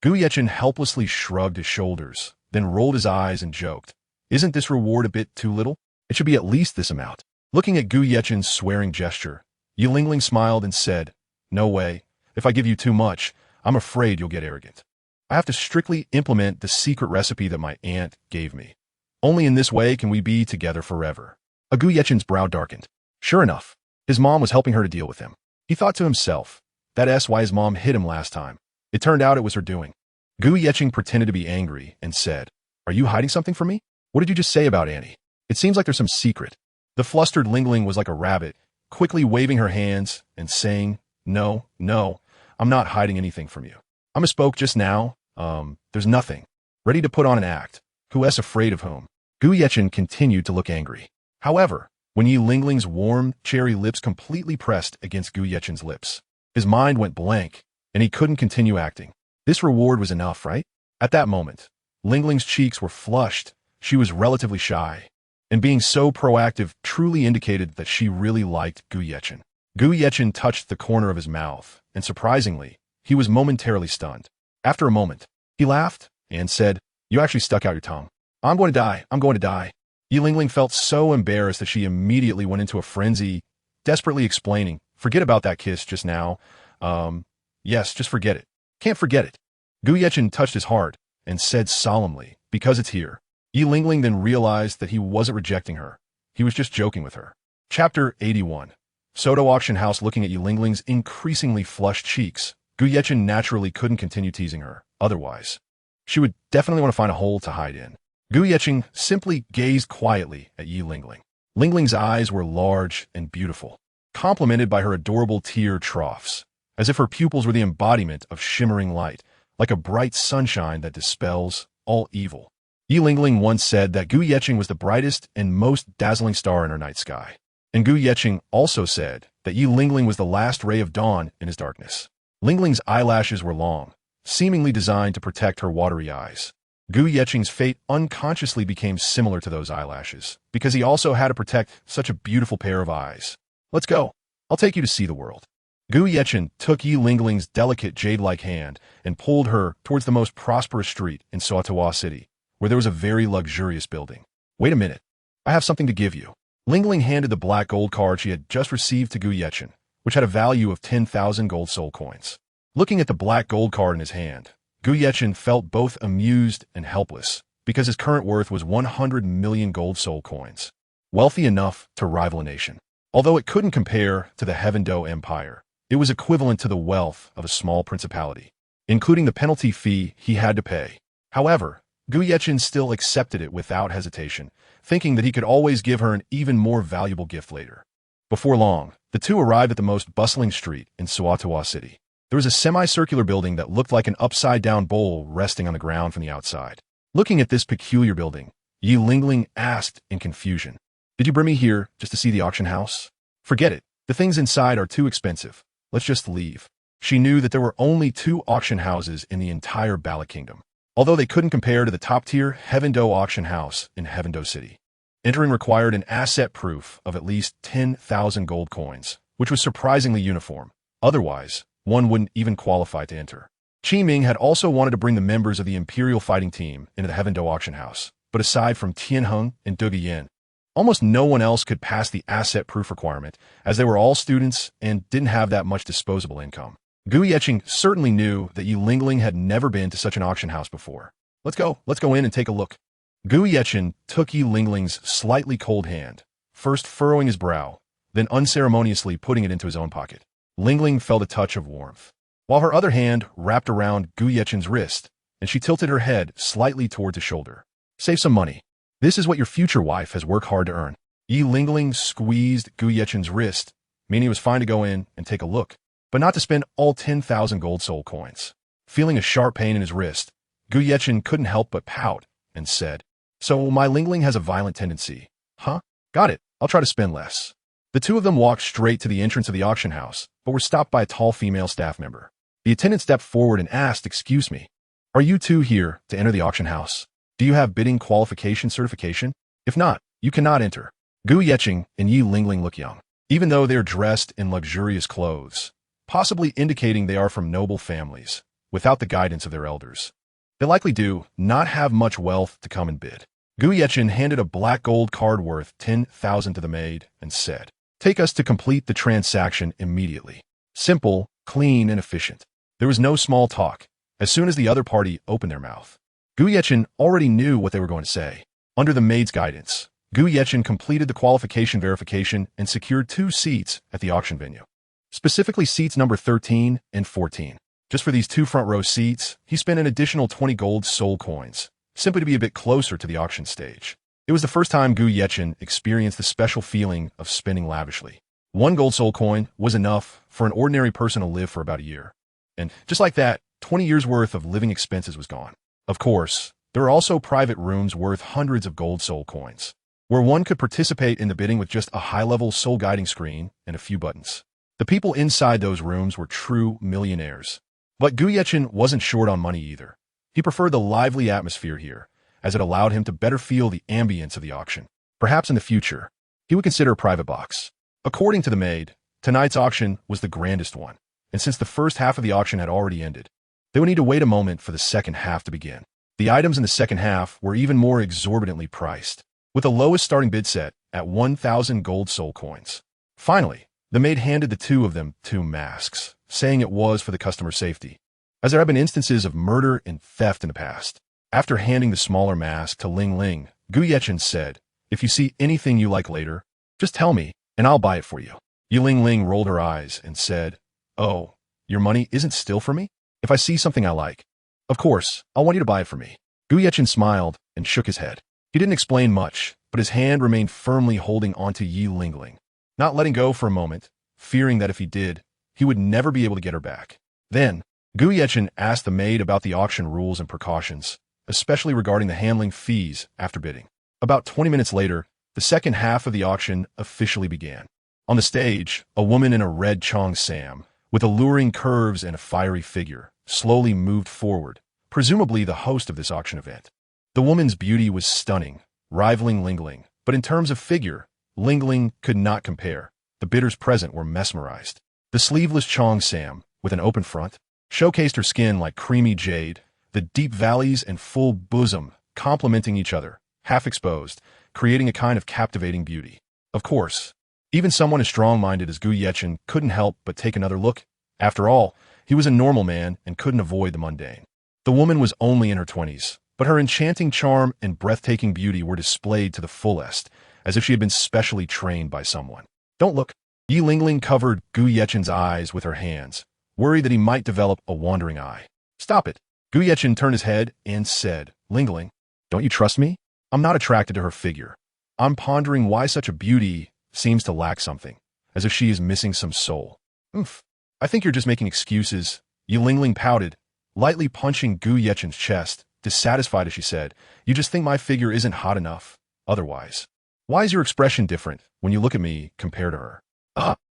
Gu Yechen helplessly shrugged his shoulders, then rolled his eyes and joked, Isn't this reward a bit too little? It should be at least this amount. Looking at Gu Yechen's swearing gesture, Yi Lingling smiled and said, No way. If I give you too much, I'm afraid you'll get arrogant. I have to strictly implement the secret recipe that my aunt gave me. Only in this way can we be together forever. Gu Yechen's brow darkened. Sure enough, his mom was helping her to deal with him. He thought to himself, that's why his mom hit him last time. It turned out it was her doing. Gu Yechen pretended to be angry and said, Are you hiding something from me? What did you just say about Annie? It seems like there's some secret. The flustered Lingling was like a rabbit, quickly waving her hands and saying, No, I'm not hiding anything from you. I misspoke just now. There's nothing. Ready to put on an act. Who is afraid of whom? Gu Yechen continued to look angry. However, when Yi Lingling's warm, cherry lips completely pressed against Gu Yechen's lips, his mind went blank, and he couldn't continue acting. This reward was enough, right? At that moment, Lingling's cheeks were flushed. She was relatively shy, and being so proactive truly indicated that she really liked Gu Yechen. Gu Yechen touched the corner of his mouth, and surprisingly, he was momentarily stunned. After a moment, he laughed and said, You actually stuck out your tongue. I'm going to die. Yi Lingling felt so embarrassed that she immediately went into a frenzy, desperately explaining, Forget about that kiss just now. Yes, just forget it. Can't forget it. Gu Yechen touched his heart and said solemnly, Because it's here. Yi Lingling then realized that he wasn't rejecting her. He was just joking with her. Chapter 81. Soto Auction House. Looking at Yi Lingling's increasingly flushed cheeks, Gu Yechen naturally couldn't continue teasing her. Otherwise, she would definitely want to find a hole to hide in. Gu Yechen simply gazed quietly at Yi Lingling. Lingling's eyes were large and beautiful, complemented by her adorable tear troughs, as if her pupils were the embodiment of shimmering light, like a bright sunshine that dispels all evil. Yi Lingling once said that Gu Yechen was the brightest and most dazzling star in her night sky. And Gu Yechen also said that Yi Lingling was the last ray of dawn in his darkness. Lingling's eyelashes were long, seemingly designed to protect her watery eyes. Gu Yechen's fate unconsciously became similar to those eyelashes, because he also had to protect such a beautiful pair of eyes. Let's go. I'll take you to see the world. Gu Yechen took Yi Lingling's delicate jade-like hand and pulled her towards the most prosperous street in Soto City, where there was a very luxurious building. Wait a minute. I have something to give you. Lingling handed the black gold card she had just received to Gu Yechen, which had a value of 10,000 gold soul coins. Looking at the black gold card in his hand, Gu Yechen felt both amused and helpless, because his current worth was 100 million gold soul coins, wealthy enough to rival a nation. Although it couldn't compare to the Heaven Do Empire, it was equivalent to the wealth of a small principality. including the penalty fee he had to pay. However, Gu Yechen still accepted it without hesitation, thinking that he could always give her an even more valuable gift later. Before long, the two arrived at the most bustling street in Suatoa City. There was a semicircular building that looked like an upside-down bowl resting on the ground from the outside. Looking at this peculiar building, Yi Lingling asked in confusion, "Did you bring me here just to see the auction house?" "Forget it. The things inside are too expensive. Let's just leave." She knew that there were only 2 auction houses in the entire Bala Kingdom, although they couldn't compare to the top-tier Heavendoe auction house in Heavendoe City. Entering required an asset proof of at least 10,000 gold coins, which was surprisingly uniform. Otherwise, one wouldn't even qualify to enter. Qi Ming had also wanted to bring the members of the Imperial Fighting Team into the Heavendoe auction house, but aside from Tianheng and Duge Yin, almost no one else could pass the asset proof requirement, as they were all students and didn't have that much disposable income. Gu Yeqing certainly knew that Yi Lingling had never been to such an auction house before. Let's go in and take a look." Gu Yeqing took Yi Lingling's slightly cold hand, first furrowing his brow, then unceremoniously putting it into his own pocket. Lingling felt a touch of warmth, while her other hand wrapped around Gu Yeqing's wrist, and she tilted her head slightly towards his shoulder. "Save some money. This is what your future wife has worked hard to earn." Yi Lingling squeezed Gu Yeqing's wrist, meaning it was fine to go in and take a look, but not to spend all 10,000 gold soul coins. Feeling a sharp pain in his wrist, Gu Yeqing couldn't help but pout and said, "So my Lingling has a violent tendency, huh? Got it. I'll try to spend less." The two of them walked straight to the entrance of the auction house, but were stopped by a tall female staff member. The attendant stepped forward and asked, "Excuse me, are you two here to enter the auction house? Do you have bidding qualification certification? If not, you cannot enter." Gu Yeqing and Yi Lingling look young, even though they are dressed in luxurious clothes, possibly indicating they are from noble families, without the guidance of their elders. They likely do not have much wealth to come and bid. Gu Yeqing handed a black gold card worth 10,000 to the maid and said, "Take us to complete the transaction immediately." Simple, clean, and efficient. There was no small talk. As soon as the other party opened their mouth, Gu Yeqing already knew what they were going to say. Under the maid's guidance, Gu Yeqing completed the qualification verification and secured 2 seats at the auction venue, specifically seats number 13 and 14. Just for these 2 front row seats, he spent an additional 20 gold soul coins, simply to be a bit closer to the auction stage. It was the first time Gu Yeqing experienced the special feeling of spending lavishly. 1 gold soul coin was enough for an ordinary person to live for about a year. And just like that, 20 years worth of living expenses was gone. Of course, there are also private rooms worth hundreds of gold soul coins, where one could participate in the bidding with just a high-level soul guiding screen and a few buttons. The people inside those rooms were true millionaires. But Gu Yeqing wasn't short on money either. He preferred the lively atmosphere here, as it allowed him to better feel the ambience of the auction. Perhaps in the future, he would consider a private box. According to the maid, tonight's auction was the grandest one, and since the first half of the auction had already ended, they would need to wait a moment for the second half to begin. The items in the second half were even more exorbitantly priced, with the lowest starting bid set at 1,000 gold soul coins. Finally, the maid handed the 2 of them 2 masks, saying it was for the customer's safety, as there have been instances of murder and theft in the past. After handing the smaller mask to Ling Ling, Gu Yeqing said, "If you see anything you like later, just tell me, and I'll buy it for you." Yi Ling rolled her eyes and said, "Oh, your money isn't still for me? If I see something I like, of course, I'll want you to buy it for me." Gu Yeqing smiled and shook his head. He didn't explain much, but his hand remained firmly holding onto Yi Lingling, not letting go for a moment, fearing that if he did, he would never be able to get her back. Then, Gu Yeqing asked the maid about the auction rules and precautions, especially regarding the handling fees after bidding. About 20 minutes later, the second half of the auction officially began. On the stage, a woman in a red cheongsam, with alluring curves and a fiery figure, slowly moved forward, presumably the host of this auction event. The woman's beauty was stunning, rivaling Lingling, but in terms of figure, Lingling could not compare. The bidders present were mesmerized. The sleeveless cheongsam, with an open front, showcased her skin like creamy jade, the deep valleys and full bosom complementing each other, half exposed, creating a kind of captivating beauty. Of course, even someone as strong-minded as Gu Yeqing couldn't help but take another look. After all, he was a normal man and couldn't avoid the mundane. The woman was only in her 20s, but her enchanting charm and breathtaking beauty were displayed to the fullest, as if she had been specially trained by someone. "Don't look." Yi Lingling covered Gu Yeqing's eyes with her hands, worried that he might develop a wandering eye. Stop it. Gu Yechen turned his head and said, Lingling, don't you trust me? I'm not attracted to her figure. I'm pondering why such a beauty seems to lack something, as if she is missing some soul. Oomph. I think you're just making excuses. Yi Lingling pouted, lightly punching Gu Yechen's chest, dissatisfied as she said, You just think my figure isn't hot enough. Otherwise, why is your expression different when you look at me compared to her?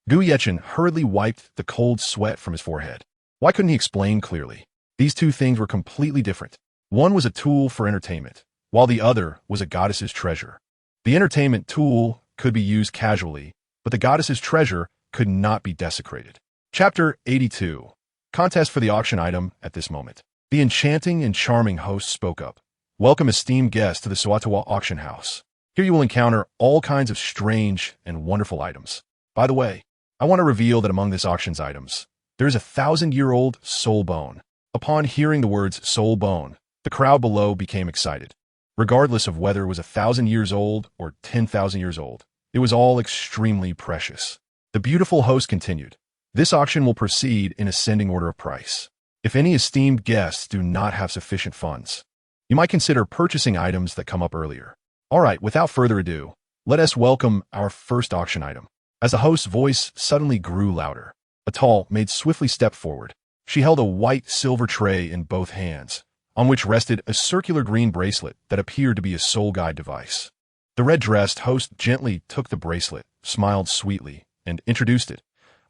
Gu Yechen hurriedly wiped the cold sweat from his forehead. Why couldn't he explain clearly? These two things were completely different. One was a tool for entertainment, while the other was a goddess's treasure. The entertainment tool could be used casually, but the goddess's treasure could not be desecrated. Chapter 82. Contest for the auction item at this moment. The enchanting and charming host spoke up. Welcome esteemed guests to the Suatawa auction house. Here you will encounter all kinds of strange and wonderful items. By the way, I want to reveal that among this auction's items, there is a 1,000-year-old soul bone. Upon hearing the words soul bone, the crowd below became excited. Regardless of whether it was 1,000 years old or 10,000 years old, it was all extremely precious. The beautiful host continued. This auction will proceed in ascending order of price. If any esteemed guests do not have sufficient funds, you might consider purchasing items that come up earlier. All right, without further ado, let us welcome our first auction item. As the host's voice suddenly grew louder, a tall maid swiftly stepped forward. She held a white silver tray in both hands, on which rested a circular green bracelet that appeared to be a soul guide device. The red-dressed host gently took the bracelet, smiled sweetly, and introduced it.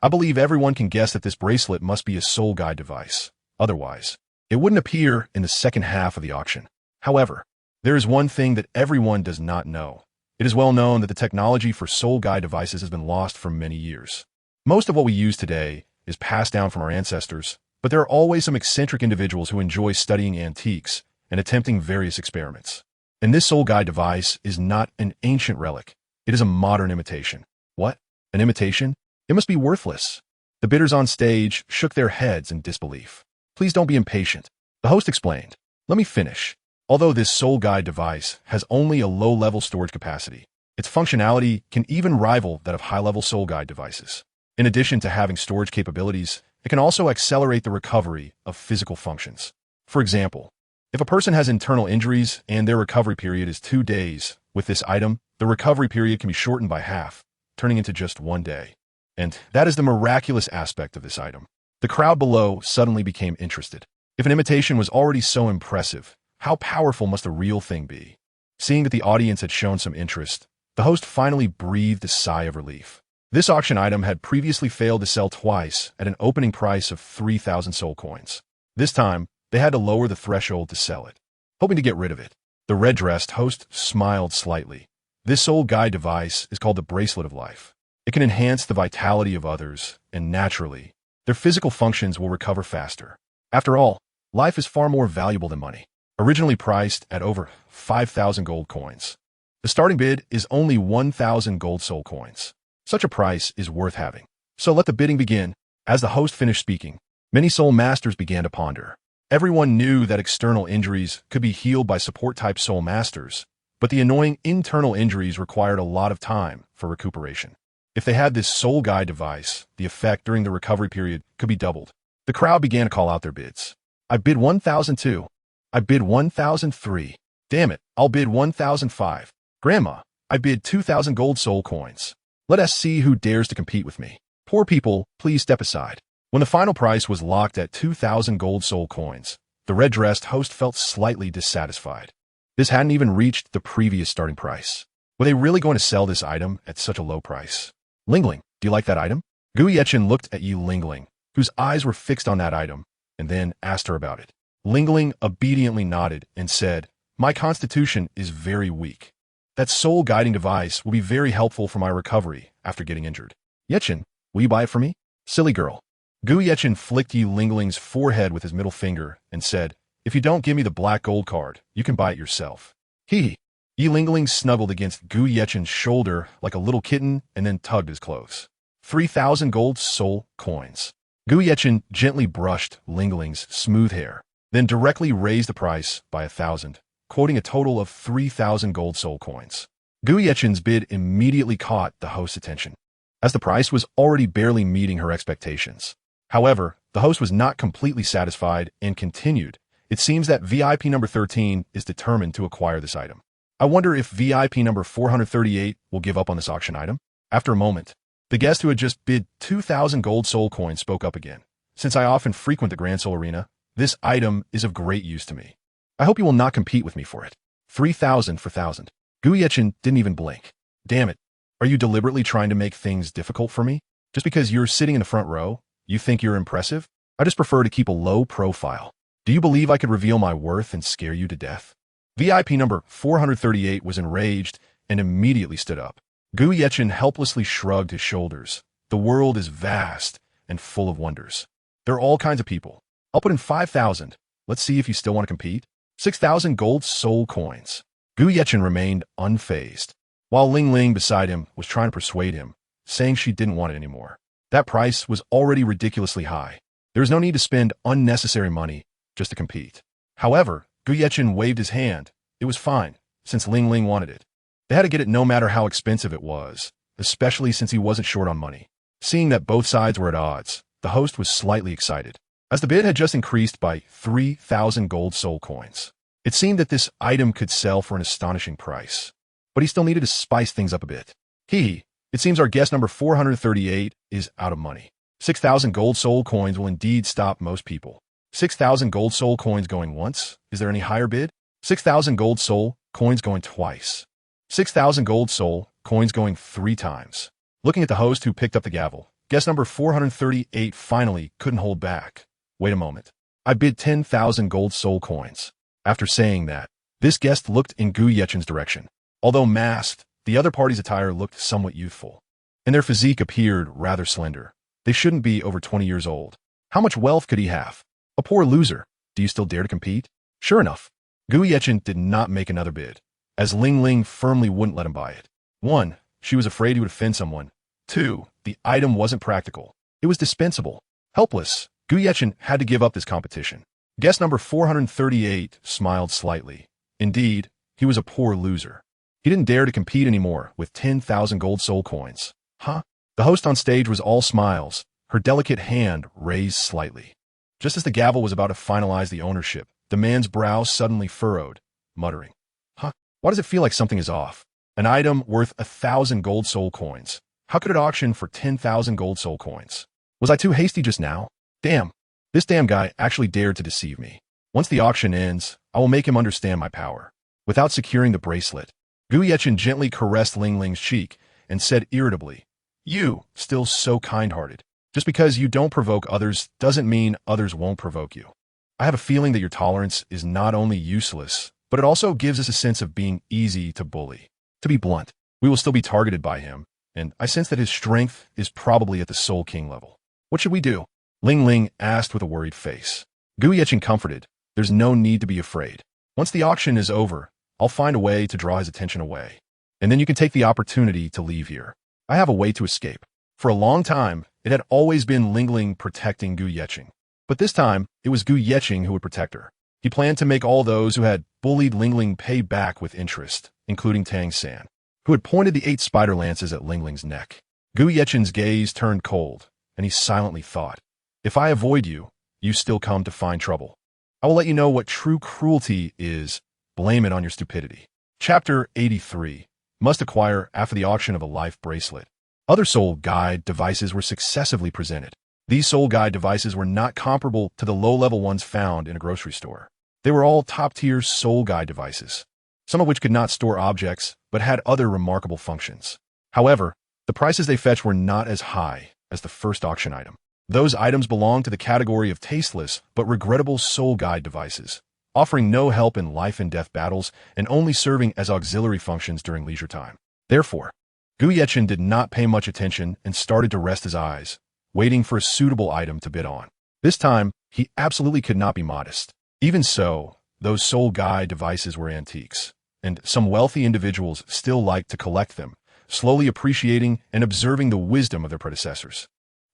I believe everyone can guess that this bracelet must be a soul guide device. Otherwise, it wouldn't appear in the second half of the auction. However, there is one thing that everyone does not know. It is well known that the technology for soul guide devices has been lost for many years. Most of what we use today is passed down from our ancestors, but there are always some eccentric individuals who enjoy studying antiques and attempting various experiments. And this soul guide device is not an ancient relic. It is a modern imitation. What? An imitation? It must be worthless. The bidders on stage shook their heads in disbelief. Please don't be impatient. The host explained. Let me finish. Although this soul guide device has only a low-level storage capacity, its functionality can even rival that of high-level soul guide devices. In addition to having storage capabilities, it can also accelerate the recovery of physical functions. For example, if a person has internal injuries and their recovery period is 2 days, with this item, the recovery period can be shortened by half, turning into just 1 day. And that is the miraculous aspect of this item. The crowd below suddenly became interested. If an imitation was already so impressive, how powerful must the real thing be? Seeing that the audience had shown some interest, the host finally breathed a sigh of relief. This auction item had previously failed to sell twice at an opening price of 3,000 soul coins. This time, they had to lower the threshold to sell it. Hoping to get rid of it, the red-dressed host smiled slightly. This soul guide device is called the Bracelet of Life. It can enhance the vitality of others, and naturally, their physical functions will recover faster. After all, life is far more valuable than money. Originally priced at over 5,000 gold coins, the starting bid is only 1,000 gold soul coins. Such a price is worth having. So let the bidding begin. As the host finished speaking, many soul masters began to ponder. Everyone knew that external injuries could be healed by support-type soul masters, but the annoying internal injuries required a lot of time for recuperation. If they had this soul guide device, the effect during the recovery period could be doubled. The crowd began to call out their bids. I bid 1,002. I bid 1,003. Damn it, I'll bid 1,005. Grandma, I bid 2,000 gold soul coins. Let us see who dares to compete with me. Poor people, please step aside. When the final price was locked at 2,000 gold soul coins, the red-dressed host felt slightly dissatisfied. This hadn't even reached the previous starting price. Were they really going to sell this item at such a low price? Lingling, do you like that item? Gu Yechen looked at Yi Lingling, whose eyes were fixed on that item, and then asked her about it. Lingling obediently nodded and said, My constitution is very weak. That soul guiding device will be very helpful for my recovery after getting injured. Yechen, will you buy it for me? Silly girl. Gu Yechen flicked Yi Lingling's forehead with his middle finger and said, If you don't give me the black gold card, you can buy it yourself. Hee. Yi Lingling snuggled against Gu Yechen's shoulder like a little kitten and then tugged his clothes. 3,000 gold soul coins. Gu Yechen gently brushed Lingling's smooth hair, then directly raised the price by 1,000. Quoting a total of 3,000 gold soul coins. Gu Yechen's bid immediately caught the host's attention, as the price was already barely meeting her expectations. However, The host was not completely satisfied and continued. It seems that VIP number 13 is determined to acquire this item. I wonder if VIP number 438 will give up on this auction item? After a moment, the guest who had just bid 2,000 gold soul coins spoke up again. Since I often frequent the Grand Soul Arena, this item is of great use to me. I hope you will not compete with me for it. 3,000 for 1,000. Gu Yechin didn't even blink. Damn it. Are you deliberately trying to make things difficult for me? Just because you're sitting in the front row, you think you're impressive? I just prefer to keep a low profile. Do you believe I could reveal my worth and scare you to death? VIP number 438 was enraged and immediately stood up. Gu Yechin helplessly shrugged his shoulders. The world is vast and full of wonders. There are all kinds of people. I'll put in 5,000. Let's see if you still want to compete. 6,000 gold soul coins. Gu Yechin remained unfazed, while Ling Ling beside him was trying to persuade him, saying she didn't want it anymore. That price was already ridiculously high. There was no need to spend unnecessary money just to compete. However, Gu Yechin waved his hand. It was fine, since Ling Ling wanted it. They had to get it no matter how expensive it was, especially since he wasn't short on money. Seeing that both sides were at odds, the host was slightly excited, as the bid had just increased by 3,000 gold soul coins. It seemed that this item could sell for an astonishing price, but he still needed to spice things up a bit. It seems our guest number 438 is out of money. 6,000 gold soul coins will indeed stop most people. 6,000 gold soul coins going once? Is there any higher bid? 6,000 gold soul coins going twice. 6,000 gold soul coins going 3 times. Looking at the host who picked up the gavel, guest number 438 finally couldn't hold back. Wait a moment. I bid 10,000 gold soul coins. After saying that, this guest looked in Gu Yechin's direction. Although masked, the other party's attire looked somewhat youthful, and their physique appeared rather slender. They shouldn't be over 20 years old. How much wealth could he have? A poor loser. Do you still dare to compete? Sure enough, Gu Yechin did not make another bid, as Ling Ling firmly wouldn't let him buy it. 1. She was afraid he would offend someone. 2. The item wasn't practical. It was dispensable. Helpless, Gu Yechin had to give up this competition. Guest number 438 smiled slightly. Indeed, he was a poor loser. He didn't dare to compete anymore with 10,000 gold soul coins. Huh? The host on stage was all smiles, her delicate hand raised slightly. Just as the gavel was about to finalize the ownership, the man's brow suddenly furrowed, muttering, Huh? Why does it feel like something is off? An item worth 1,000 gold soul coins. How could it auction for 10,000 gold soul coins? Was I too hasty just now? Damn. This damn guy actually dared to deceive me. Once the auction ends, I will make him understand my power. Without securing the bracelet, Gu Yechin gently caressed Ling Ling's cheek and said irritably, You, still so kind-hearted. Just because you don't provoke others doesn't mean others won't provoke you. I have a feeling that your tolerance is not only useless, but it also gives us a sense of being easy to bully. To be blunt, we will still be targeted by him, and I sense that his strength is probably at the Soul King level. What should we do? Ling Ling asked with a worried face. Gu Yechin comforted, There's no need to be afraid. Once the auction is over, I'll find a way to draw his attention away. And then you can take the opportunity to leave here. I have a way to escape. For a long time, it had always been Ling Ling protecting Gu Yechin. But this time, it was Gu Yechin who would protect her. He planned to make all those who had bullied Ling Ling pay back with interest, including Tang San, who had pointed the 8 spider lances at Ling Ling's neck. Gu Yechin's gaze turned cold, and he silently thought, If I avoid you, you still come to find trouble. I will let you know what true cruelty is. Blame it on your stupidity. Chapter 83. Must acquire after the auction of a life bracelet. Other soul guide devices were successively presented. These soul guide devices were not comparable to the low-level ones found in a grocery store. They were all top-tier soul guide devices, some of which could not store objects, but had other remarkable functions. However, the prices they fetched were not as high as the first auction item. Those items belonged to the category of tasteless but regrettable soul guide devices, offering no help in life and death battles and only serving as auxiliary functions during leisure time. Therefore, Gu Yechin did not pay much attention and started to rest his eyes, waiting for a suitable item to bid on. This time, he absolutely could not be modest. Even so, those soul guide devices were antiques, and some wealthy individuals still liked to collect them, slowly appreciating and observing the wisdom of their predecessors.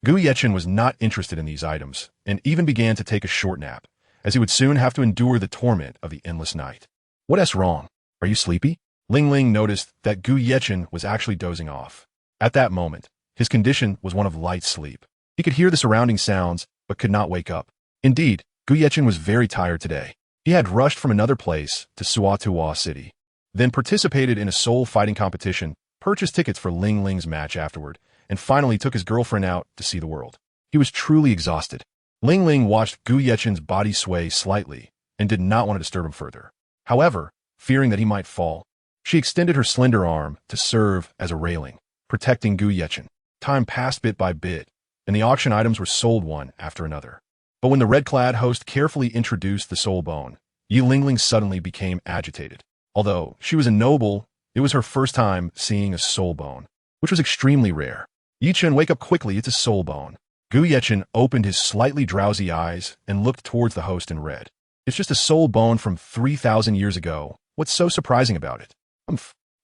Gu Yechin was not interested in these items, and even began to take a short nap, as he would soon have to endure the torment of the endless night. What's wrong? Are you sleepy? Ling Ling noticed that Gu Yechin was actually dozing off. At that moment, his condition was one of light sleep. He could hear the surrounding sounds but could not wake up. Indeed, Gu Yechen was very tired today. He had rushed from another place to Suatuwa City, then participated in a soul fighting competition, purchased tickets for Ling Ling's match afterward, and finally took his girlfriend out to see the world. He was truly exhausted. Ling Ling watched Gu Yechen's body sway slightly and did not want to disturb him further. However, fearing that he might fall, she extended her slender arm to serve as a railing, protecting Gu Yechen. Time passed bit by bit, and the auction items were sold one after another. But when the red-clad host carefully introduced the soul bone, Yi Lingling suddenly became agitated. Although she was a noble, it was her first time seeing a soul bone, which was extremely rare. Yi Chen, wake up quickly, it's a soul bone. Gu Yechen opened his slightly drowsy eyes and looked towards the host and read. It's just a soul bone from 3,000 years ago. What's so surprising about it?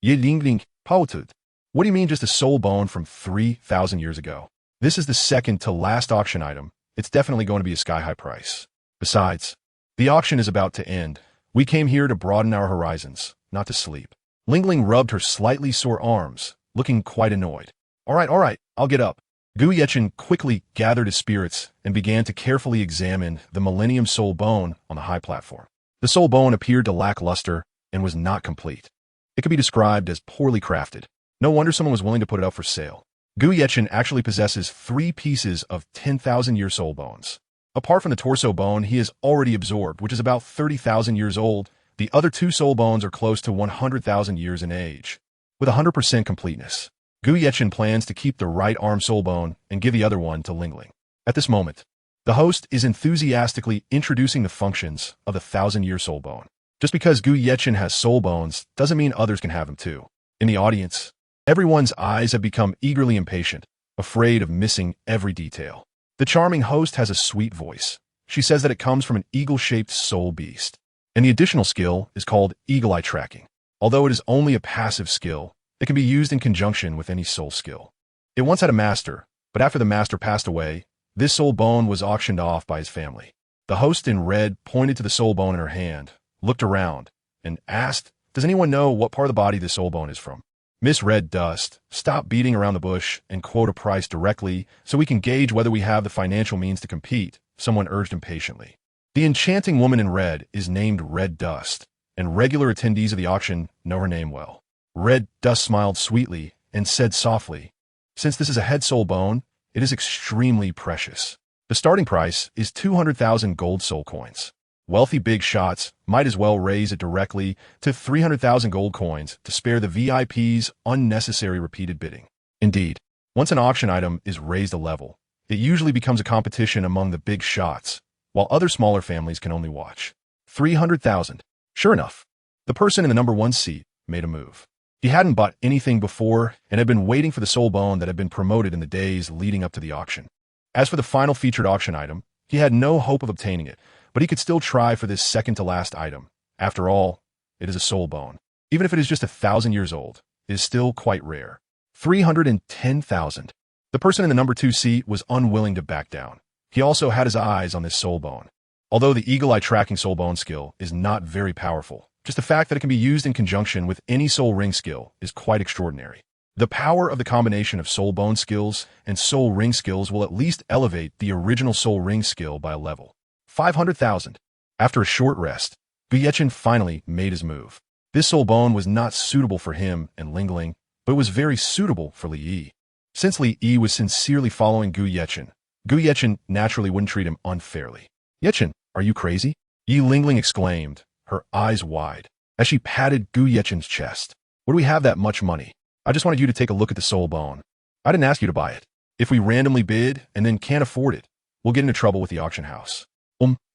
Yi Lingling, pouted. What do you mean just a soul bone from 3,000 years ago? This is the second to last auction item. It's definitely going to be a sky-high price. Besides, the auction is about to end. We came here to broaden our horizons, not to sleep. Lingling rubbed her slightly sore arms, looking quite annoyed. All right, I'll get up. Gu Yechen quickly gathered his spirits and began to carefully examine the Millennium Soul Bone on the high platform. The soul bone appeared to lack luster and was not complete. It could be described as poorly crafted. No wonder someone was willing to put it up for sale. Gu Yechen actually possesses 3 pieces of 10,000-year soul bones. Apart from the torso bone he has already absorbed, which is about 30,000 years old, the other 2 soul bones are close to 100,000 years in age. With 100% completeness, Gu Yechen plans to keep the right arm soul bone and give the other one to Lingling. At this moment, the host is enthusiastically introducing the functions of the 1,000-year soul bone. Just because Gu Yechen has soul bones doesn't mean others can have them too. In the audience, everyone's eyes have become eagerly impatient, afraid of missing every detail. The charming host has a sweet voice. She says that it comes from an eagle-shaped soul beast. And the additional skill is called eagle eye tracking. Although it is only a passive skill, it can be used in conjunction with any soul skill. It once had a master, but after the master passed away, this soul bone was auctioned off by his family. The host in red pointed to the soul bone in her hand, looked around, and asked, "Does anyone know what part of the body this soul bone is from?" Miss Red Dust, stop beating around the bush and quote a price directly so we can gauge whether we have the financial means to compete, someone urged impatiently. The enchanting woman in red is named Red Dust, and regular attendees of the auction know her name well. Red Dust smiled sweetly and said softly, "Since this is a head soul bone, it is extremely precious. The starting price is 200,000 gold soul coins. Wealthy big shots might as well raise it directly to 300,000 gold coins to spare the VIPs unnecessary repeated bidding." Indeed, once an auction item is raised a level, it usually becomes a competition among the big shots, while other smaller families can only watch. 300,000. Sure enough, the person in the number 1 seat made a move. He hadn't bought anything before and had been waiting for the soul bone that had been promoted in the days leading up to the auction. As for the final featured auction item, he had no hope of obtaining it, but he could still try for this second-to-last item. After all, it is a soul bone. Even if it is just 1,000 years old, it is still quite rare. 310,000. The person in the number 2 seat was unwilling to back down. He also had his eyes on this soul bone. Although the eagle-eye tracking soul bone skill is not very powerful, just the fact that it can be used in conjunction with any soul ring skill is quite extraordinary. The power of the combination of soul bone skills and soul ring skills will at least elevate the original soul ring skill by a level. 500,000. After a short rest, Gu Yechen finally made his move. This soul bone was not suitable for him and Lingling, but it was very suitable for Li Yi. Since Li Yi was sincerely following Gu Yechen naturally wouldn't treat him unfairly. "Yechen, are you crazy?" Yi Lingling exclaimed, her eyes wide, as she patted Gu Yechen's chest. "Where do we have that much money? I just wanted you to take a look at the soul bone. I didn't ask you to buy it. If we randomly bid and then can't afford it, we'll get into trouble with the auction house."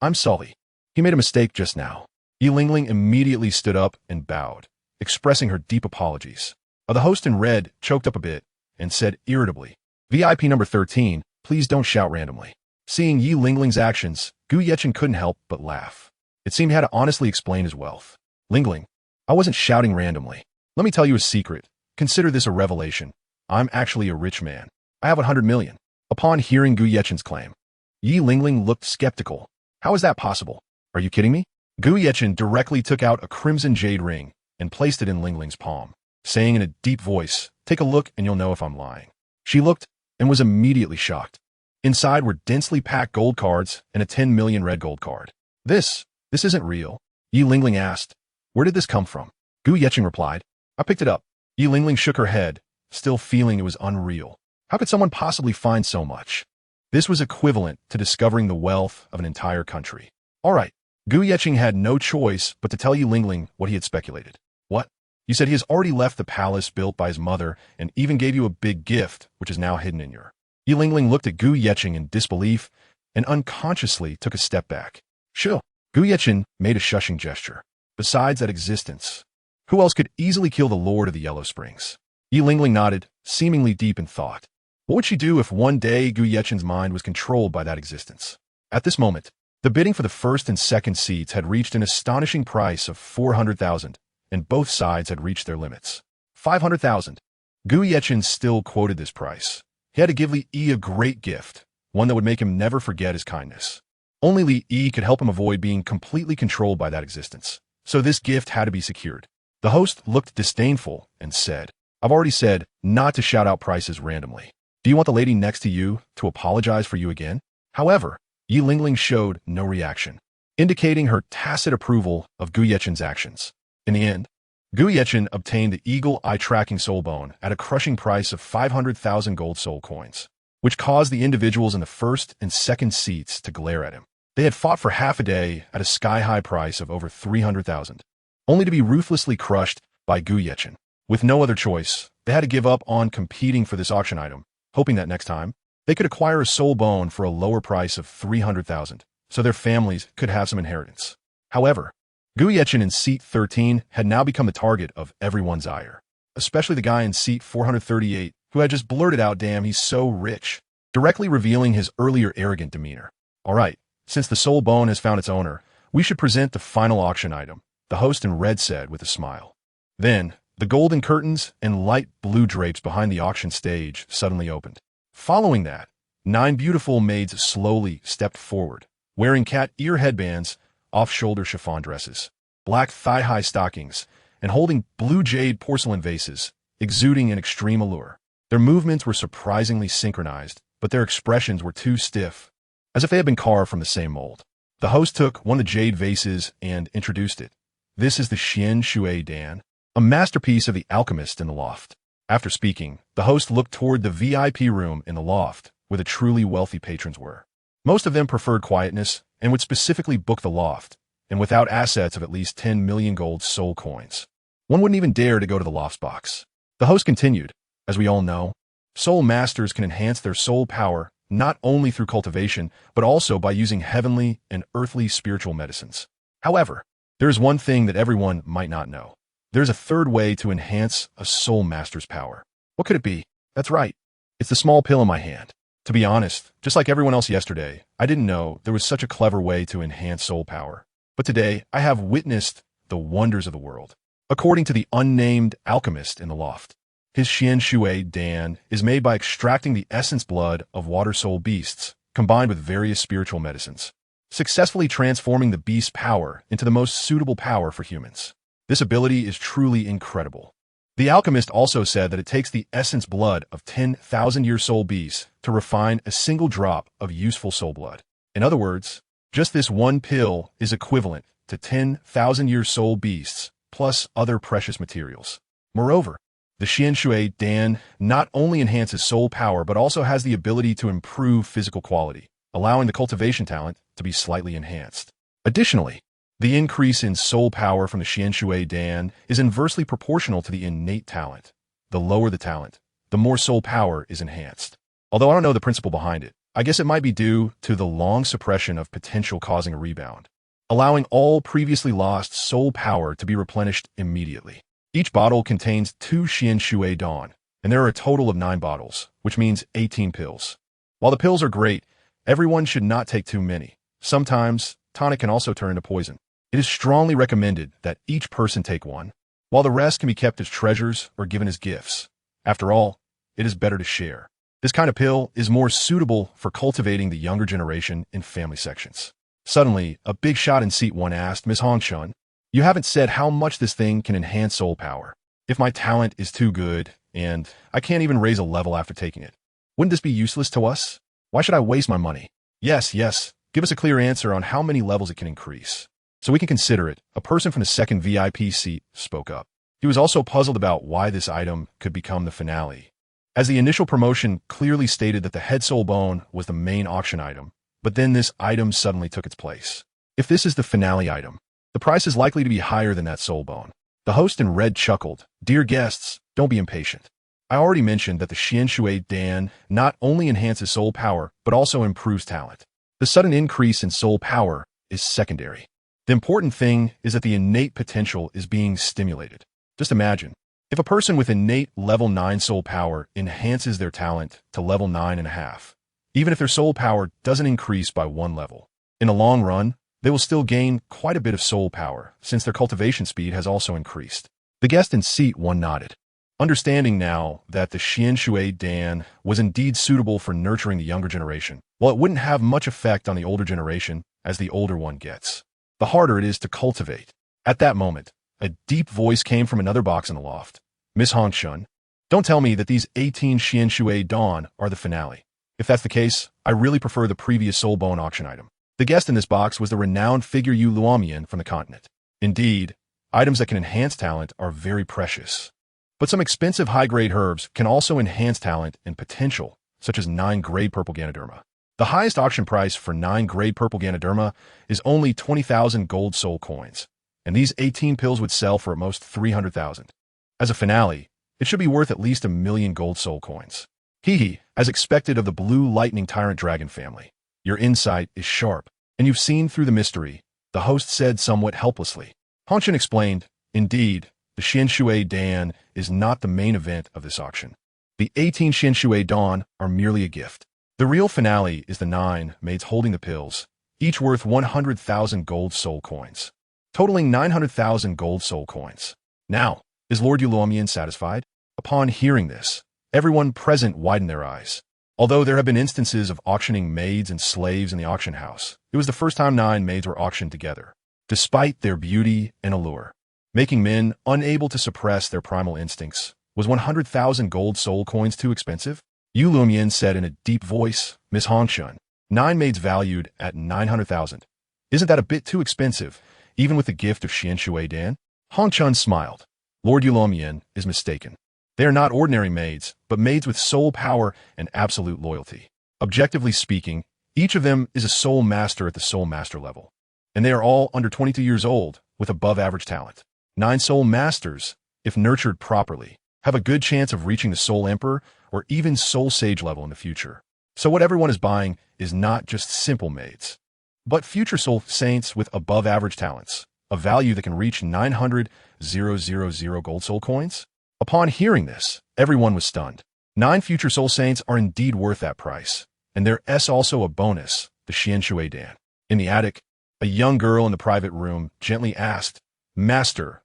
I'm sorry. He made a mistake just now." Yi Lingling immediately stood up and bowed, expressing her deep apologies. The host in red choked up a bit and said irritably, "VIP number 13, please don't shout randomly." Seeing Yi Lingling's actions, Gu Yechen couldn't help but laugh. It seemed he had to honestly explain his wealth. "Lingling, I wasn't shouting randomly. Let me tell you a secret. Consider this a revelation. I'm actually a rich man. I have 100 million. Upon hearing Gu Yechen's claim, Yi Lingling looked skeptical. "How is that possible? Are you kidding me?" Gu Yechen directly took out a crimson jade ring and placed it in Lingling's palm, saying in a deep voice, "Take a look and you'll know if I'm lying." She looked and was immediately shocked. Inside were densely packed gold cards and a 10 million red gold card. This isn't real. Yi Lingling asked. Where did this come from? Gu Yecheng replied. I picked it up. Yi Lingling shook her head, still feeling it was unreal. How could someone possibly find so much? This was equivalent to discovering the wealth of an entire country. All right. Gu Yecheng had no choice but to tell Yi Lingling what he had speculated. What? You said he has already left the palace built by his mother and even gave you a big gift, which is now hidden in your... Yi Lingling looked at Gu Yecheng in disbelief and unconsciously took a step back. Sure. Gu Yecheng made a shushing gesture. Besides that existence, who else could easily kill the Lord of the Yellow Springs? Yi Lingling nodded, seemingly deep in thought. What would she do if one day Gu Yecheng's mind was controlled by that existence? At this moment, the bidding for the first and second seats had reached an astonishing price of 400,000, and both sides had reached their limits. 500,000. Gu Yecheng still quoted this price. He had to give Li Yi a great gift, one that would make him never forget his kindness. Only Li Yi could help him avoid being completely controlled by that existence, so this gift had to be secured. The host looked disdainful and said, I've already said not to shout out prices randomly. Do you want the lady next to you to apologize for you again? However, Yi Lingling showed no reaction, indicating her tacit approval of Gu Yecheng's actions. In the end, Gu Yecheng obtained the Eagle Eye Tracking Soul Bone at a crushing price of 500,000 gold soul coins, which caused the individuals in the first and second seats to glare at him. They had fought for half a day at a sky-high price of over 300,000, only to be ruthlessly crushed by Gu Yecheng. With no other choice, they had to give up on competing for this auction item, hoping that next time, they could acquire a soul bone for a lower price of 300,000, so their families could have some inheritance. However, Gu Yecheng in seat 13 had now become the target of everyone's ire, especially the guy in seat 438 who had just blurted out, damn, he's so rich, directly revealing his earlier arrogant demeanor. All right, since the soul bone has found its owner, we should present the final auction item, the host in red said with a smile. Then, the golden curtains and light blue drapes behind the auction stage suddenly opened. Following that, 9 beautiful maids slowly stepped forward, wearing cat ear headbands, off-shoulder chiffon dresses, black thigh-high stockings, and holding blue jade porcelain vases, exuding an extreme allure. Their movements were surprisingly synchronized, but their expressions were too stiff, as if they had been carved from the same mold. The host took one of the jade vases and introduced it. This is the Xian Shui Dan, a masterpiece of the alchemist in the loft. After speaking, the host looked toward the VIP room in the loft, where the truly wealthy patrons were. Most of them preferred quietness and would specifically book the loft, and without assets of at least 10 million gold soul coins. One wouldn't even dare to go to the loft's box. The host continued, as we all know, soul masters can enhance their soul power not only through cultivation, but also by using heavenly and earthly spiritual medicines. However, there is one thing that everyone might not know. There's a third way to enhance a soul master's power. What could it be? That's right. It's the small pill in my hand. To be honest, just like everyone else yesterday, I didn't know there was such a clever way to enhance soul power. But today, I have witnessed the wonders of the world. According to the unnamed alchemist in the loft, his Xian Shui Dan is made by extracting the essence blood of water soul beasts, combined with various spiritual medicines, successfully transforming the beast's power into the most suitable power for humans. This ability is truly incredible. The alchemist also said that it takes the essence blood of 10,000-year soul beasts to refine a single drop of useful soul blood. In other words, just this one pill is equivalent to 10,000-year soul beasts plus other precious materials. Moreover, the Xian Shui Dan not only enhances soul power but also has the ability to improve physical quality, allowing the cultivation talent to be slightly enhanced. Additionally, the increase in soul power from the Xian Shui Dan is inversely proportional to the innate talent. The lower the talent, the more soul power is enhanced. Although I don't know the principle behind it, I guess it might be due to the long suppression of potential causing a rebound, allowing all previously lost soul power to be replenished immediately. Each bottle contains 2 Xian Shui Dan, and there are a total of 9 bottles, which means 18 pills. While the pills are great, everyone should not take too many. Sometimes, tonic can also turn into poison. It is strongly recommended that each person take one, while the rest can be kept as treasures or given as gifts. After all, it is better to share. This kind of pill is more suitable for cultivating the younger generation in family sections. Suddenly, a big shot in seat 1 asked, Ms. Hongshun, you haven't said how much this thing can enhance soul power. If my talent is too good, and I can't even raise a level after taking it, wouldn't this be useless to us? Why should I waste my money? Yes, yes. Give us a clear answer on how many levels it can increase, so we can consider it. A person from the second VIP seat spoke up. He was also puzzled about why this item could become the finale, as the initial promotion clearly stated that the head soul bone was the main auction item, but then this item suddenly took its place. If this is the finale item, the price is likely to be higher than that soul bone. The host in red chuckled. Dear guests, don't be impatient. I already mentioned that the Xian Shui Dan not only enhances soul power, but also improves talent. The sudden increase in soul power is secondary. The important thing is that the innate potential is being stimulated. Just imagine, if a person with innate level 9 soul power enhances their talent to level 9.5, even if their soul power doesn't increase by 1 level, in the long run, they will still gain quite a bit of soul power since their cultivation speed has also increased. The guest in seat 1 nodded, understanding now that the Xian Shui Dan was indeed suitable for nurturing the younger generation, while it wouldn't have much effect on the older generation as the older one gets, the harder it is to cultivate. At that moment, a deep voice came from another box in the loft. Miss Hongshun, don't tell me that these 18 Xian Shui Dan are the finale. If that's the case, I really prefer the previous soul bone auction item. The guest in this box was the renowned figure Yu Luomian from the continent. Indeed, items that can enhance talent are very precious. But some expensive high-grade herbs can also enhance talent and potential, such as 9-grade purple Ganoderma. The highest auction price for 9-grade purple Ganoderma is only 20,000 gold soul coins, and these 18 pills would sell for at most 300,000. As a finale, it should be worth at least 1,000,000 gold soul coins. Hee, as expected of the blue lightning tyrant dragon family. Your insight is sharp, and you've seen through the mystery, the host said somewhat helplessly. Hongshun explained, indeed, the Xian Shui Dan is not the main event of this auction. The 18 Xian Shui Dan are merely a gift. The real finale is the 9 maids holding the pills, each worth 100,000 gold soul coins, totaling 900,000 gold soul coins. Now, is Lord Yuluomian satisfied? Upon hearing this, everyone present widened their eyes. Although there have been instances of auctioning maids and slaves in the auction house, it was the first time 9 maids were auctioned together, despite their beauty and allure. Making men unable to suppress their primal instincts. Was 100,000 gold soul coins too expensive? Yu Lumian said in a deep voice, Miss Hongshun, 9 maids valued at 900,000. Isn't that a bit too expensive, even with the gift of Xian Shui Dan? Hongshun smiled. Lord Yulomian is mistaken. They are not ordinary maids, but maids with soul power and absolute loyalty. Objectively speaking, each of them is a soul master at the soul master level, and they are all under 22 years old with above average talent. 9 soul masters, if nurtured properly, have a good chance of reaching the soul emperor or even soul sage level in the future. So what everyone is buying is not just simple maids, but future soul saints with above average talents, a value that can reach 900,000 gold soul coins. Upon hearing this, everyone was stunned. 9 future soul saints are indeed worth that price, and there is also a bonus, the Xian Shui Dan. In the attic, a young girl in the private room gently asked, Master,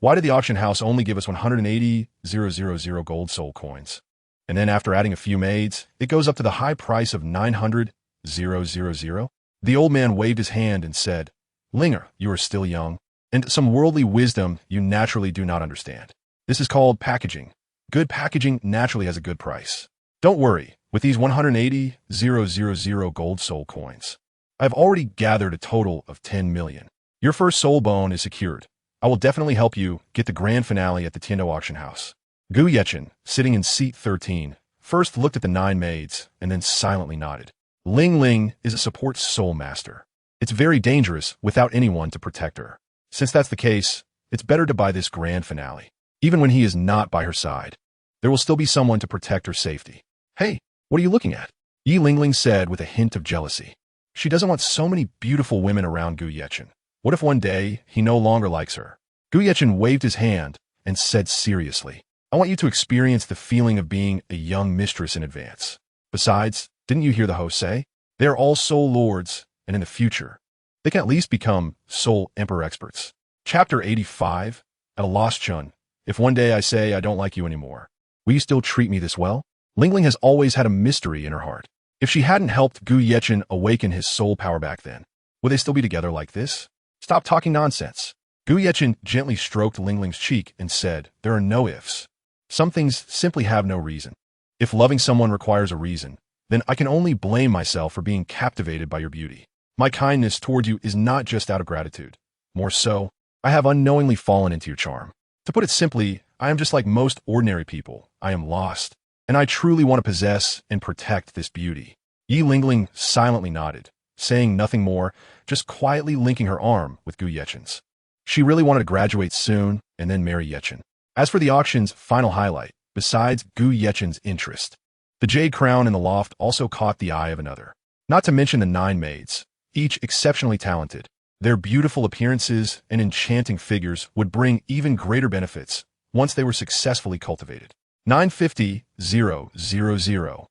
why did the auction house only give us 180,000 gold soul coins? And then after adding a few maids, it goes up to the high price of 900,000. The old man waved his hand and said, Linger, you are still young, and some worldly wisdom you naturally do not understand. This is called packaging. Good packaging naturally has a good price. Don't worry, with these 180,000 gold soul coins, I've already gathered a total of 10 million. Your first soul bone is secured. I will definitely help you get the grand finale at the Tiendo auction house. Gu Yechen, sitting in seat 13, first looked at the 9 maids and then silently nodded. Ling Ling is a support soul master. It's very dangerous without anyone to protect her. Since that's the case, it's better to buy this grand finale. Even when he is not by her side, there will still be someone to protect her safety. Hey, what are you looking at? Yi Lingling said with a hint of jealousy. She doesn't want so many beautiful women around Gu Yechen. What if one day he no longer likes her? Gu Yechen waved his hand and said seriously, I want you to experience the feeling of being a young mistress in advance. Besides, didn't you hear the host say? They are all soul lords, and in the future, they can at least become soul emperor experts. Chapter 85, at a loss, Chun. If one day I say I don't like you anymore, will you still treat me this well? Lingling has always had a mystery in her heart. If she hadn't helped Gu Yechen awaken his soul power back then, would they still be together like this? Stop talking nonsense. Gu Yechen gently stroked Lingling's cheek and said, there are no ifs. Some things simply have no reason. If loving someone requires a reason, then I can only blame myself for being captivated by your beauty. My kindness toward you is not just out of gratitude. More so, I have unknowingly fallen into your charm. To put it simply, I am just like most ordinary people. I am lost, and I truly want to possess and protect this beauty. Yi Lingling silently nodded, saying nothing more, just quietly linking her arm with Gu Yechen's. She really wanted to graduate soon and then marry Yechen. As for the auction's final highlight, besides Gu Yechen's interest, the jade crown in the loft also caught the eye of another. Not to mention the 9 maids, each exceptionally talented. Their beautiful appearances and enchanting figures would bring even greater benefits once they were successfully cultivated. 950,000.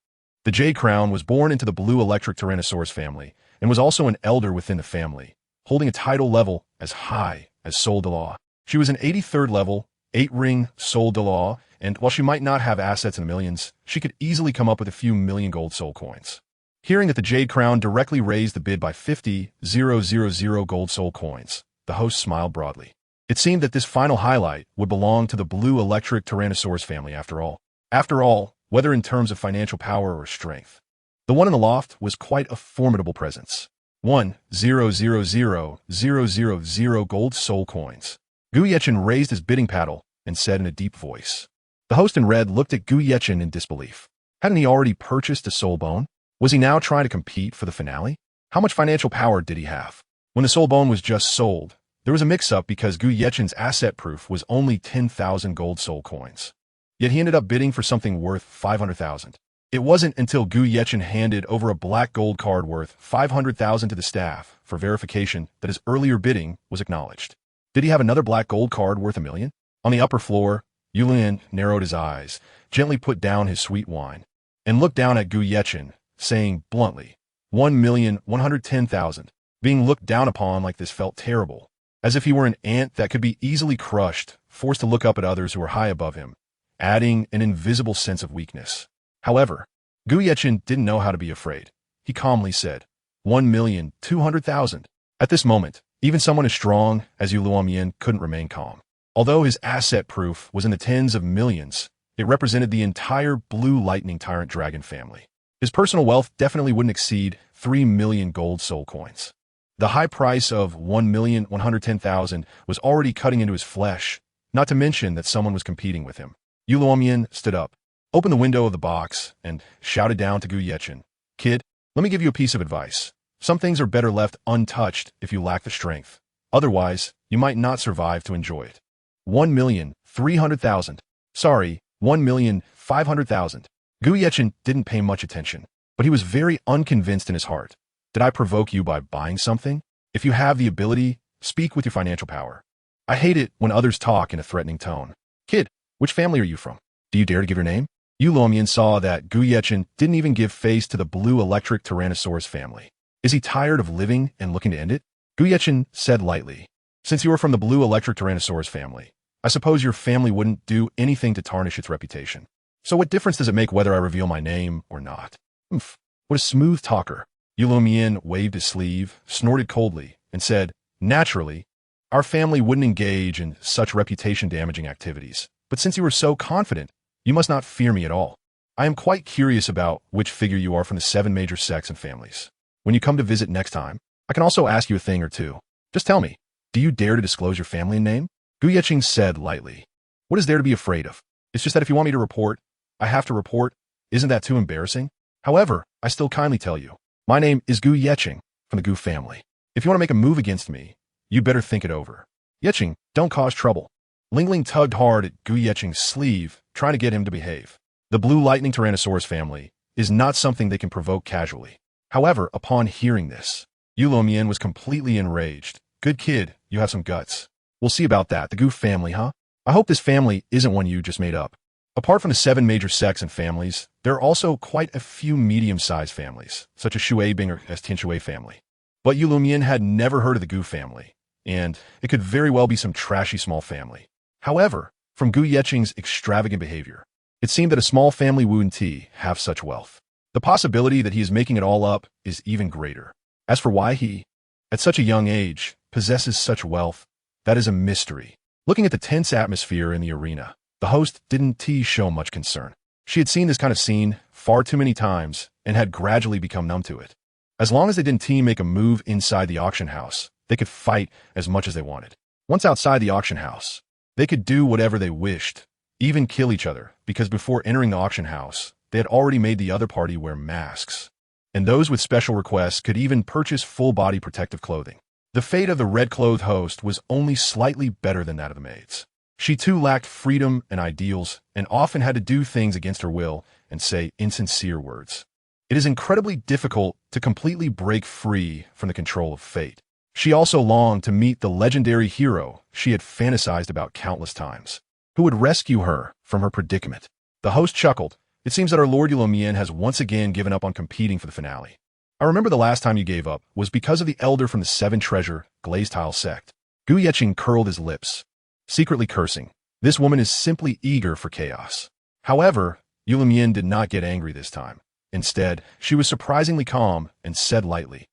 The jade crown was born into the blue electric Tyrannosaurus family and was also an elder within the family, holding a title level as high as Soul de Law. She was an 83rd level, 8-ring Soul de Law, and while she might not have assets in the millions, she could easily come up with a few million gold soul coins. Hearing that the jade crown directly raised the bid by 50,000 gold soul coins, the host smiled broadly. It seemed that this final highlight would belong to the blue electric Tyrannosaurus family after all. After all, whether in terms of financial power or strength. The one in the loft was quite a formidable presence. 1,000,000 gold soul coins. Gu Yechen raised his bidding paddle and said in a deep voice. The host in red looked at Gu Yechen in disbelief. Hadn't he already purchased a soul bone? Was he now trying to compete for the finale? How much financial power did he have? When the soul bone was just sold, there was a mix-up because Gu Yechen's asset proof was only 10,000 gold soul coins. Yet he ended up bidding for something worth 500,000. It wasn't until Gu Yechen handed over a black gold card worth 500,000 to the staff for verification that his earlier bidding was acknowledged. Did he have another black gold card worth $1 million? On the upper floor, Yulin narrowed his eyes, gently put down his sweet wine, and looked down at Gu Yechen, saying bluntly, 1,110,000. Being looked down upon like this felt terrible, as if he were an ant that could be easily crushed, forced to look up at others who were high above him, adding an invisible sense of weakness. However, Gu Yechen didn't know how to be afraid. He calmly said, 1,200,000. At this moment, even someone as strong as Yu Luomian couldn't remain calm. Although his asset proof was in the tens of millions, it represented the entire Blue Lightning Tyrant Dragon family. His personal wealth definitely wouldn't exceed 3 million gold soul coins. The high price of 1,110,000 was already cutting into his flesh, not to mention that someone was competing with him. Yu Luomian stood up, opened the window of the box, and shouted down to Gu Yechen, "Kid, let me give you a piece of advice. Some things are better left untouched if you lack the strength. Otherwise, you might not survive to enjoy it." 1,300,000. Sorry, 1,500,000. Gu Yechen didn't pay much attention, but he was very unconvinced in his heart. Did I provoke you by buying something? If you have the ability, speak with your financial power. I hate it when others talk in a threatening tone. Kid, which family are you from? Do you dare to give your name? Yu Luomian saw that Gu Yechen didn't even give face to the blue electric Tyrannosaurus family. Is he tired of living and looking to end it? Gu Yechen said lightly, "Since you are from the blue electric Tyrannosaurus family, I suppose your family wouldn't do anything to tarnish its reputation. So what difference does it make whether I reveal my name or not?" What a smooth talker. Yu Luomian waved his sleeve, snorted coldly, and said, "Naturally, our family wouldn't engage in such reputation-damaging activities. But since you are so confident, you must not fear me at all. I am quite curious about which figure you are from the 7 major sects and families. When you come to visit next time, I can also ask you a thing or two. Just tell me, do you dare to disclose your family and name?" Gu Yechen said lightly, "What is there to be afraid of? It's just that if you want me to report, I have to report. Isn't that too embarrassing? However, I still kindly tell you, my name is Gu Yechen from the Gu family. If you want to make a move against me, you better think it over." "Yechen, don't cause trouble." Lingling tugged hard at Gu Yechen's sleeve, trying to get him to behave. The Blue Lightning Tyrannosaurus family is not something they can provoke casually. However, upon hearing this, Yu Luomian was completely enraged. "Good kid, you have some guts. We'll see about that. The Gu family, huh? I hope this family isn't one you just made up." Apart from the 7 major sects and families, there are also quite a few medium-sized families, such as Shueibing or Tianshui family. But Yu Luomian had never heard of the Gu family, and it could very well be some trashy small family. However, from Gu Yechen's extravagant behavior, it seemed that a small family wouldn't have such wealth. The possibility that he is making it all up is even greater. As for why he, at such a young age, possesses such wealth, that is a mystery. Looking at the tense atmosphere in the arena, the host didn't show much concern. She had seen this kind of scene far too many times and had gradually become numb to it. As long as they didn't make a move inside the auction house, they could fight as much as they wanted. Once outside the auction house, they could do whatever they wished, even kill each other, because before entering the auction house, they had already made the other party wear masks. And those with special requests could even purchase full-body protective clothing. The fate of the red-clothed host was only slightly better than that of the maids. She too lacked freedom and ideals, and often had to do things against her will and say insincere words. It is incredibly difficult to completely break free from the control of fate. She also longed to meet the legendary hero she had fantasized about countless times, who would rescue her from her predicament. The host chuckled. It seems that our Lord Douluo has once again given up on competing for the finale. I remember the last time you gave up was because of the elder from the Seven Treasure Glazed Tile sect. Gu Yeqing curled his lips, secretly cursing. This woman is simply eager for chaos. However, Douluo did not get angry this time. Instead, she was surprisingly calm and said lightly,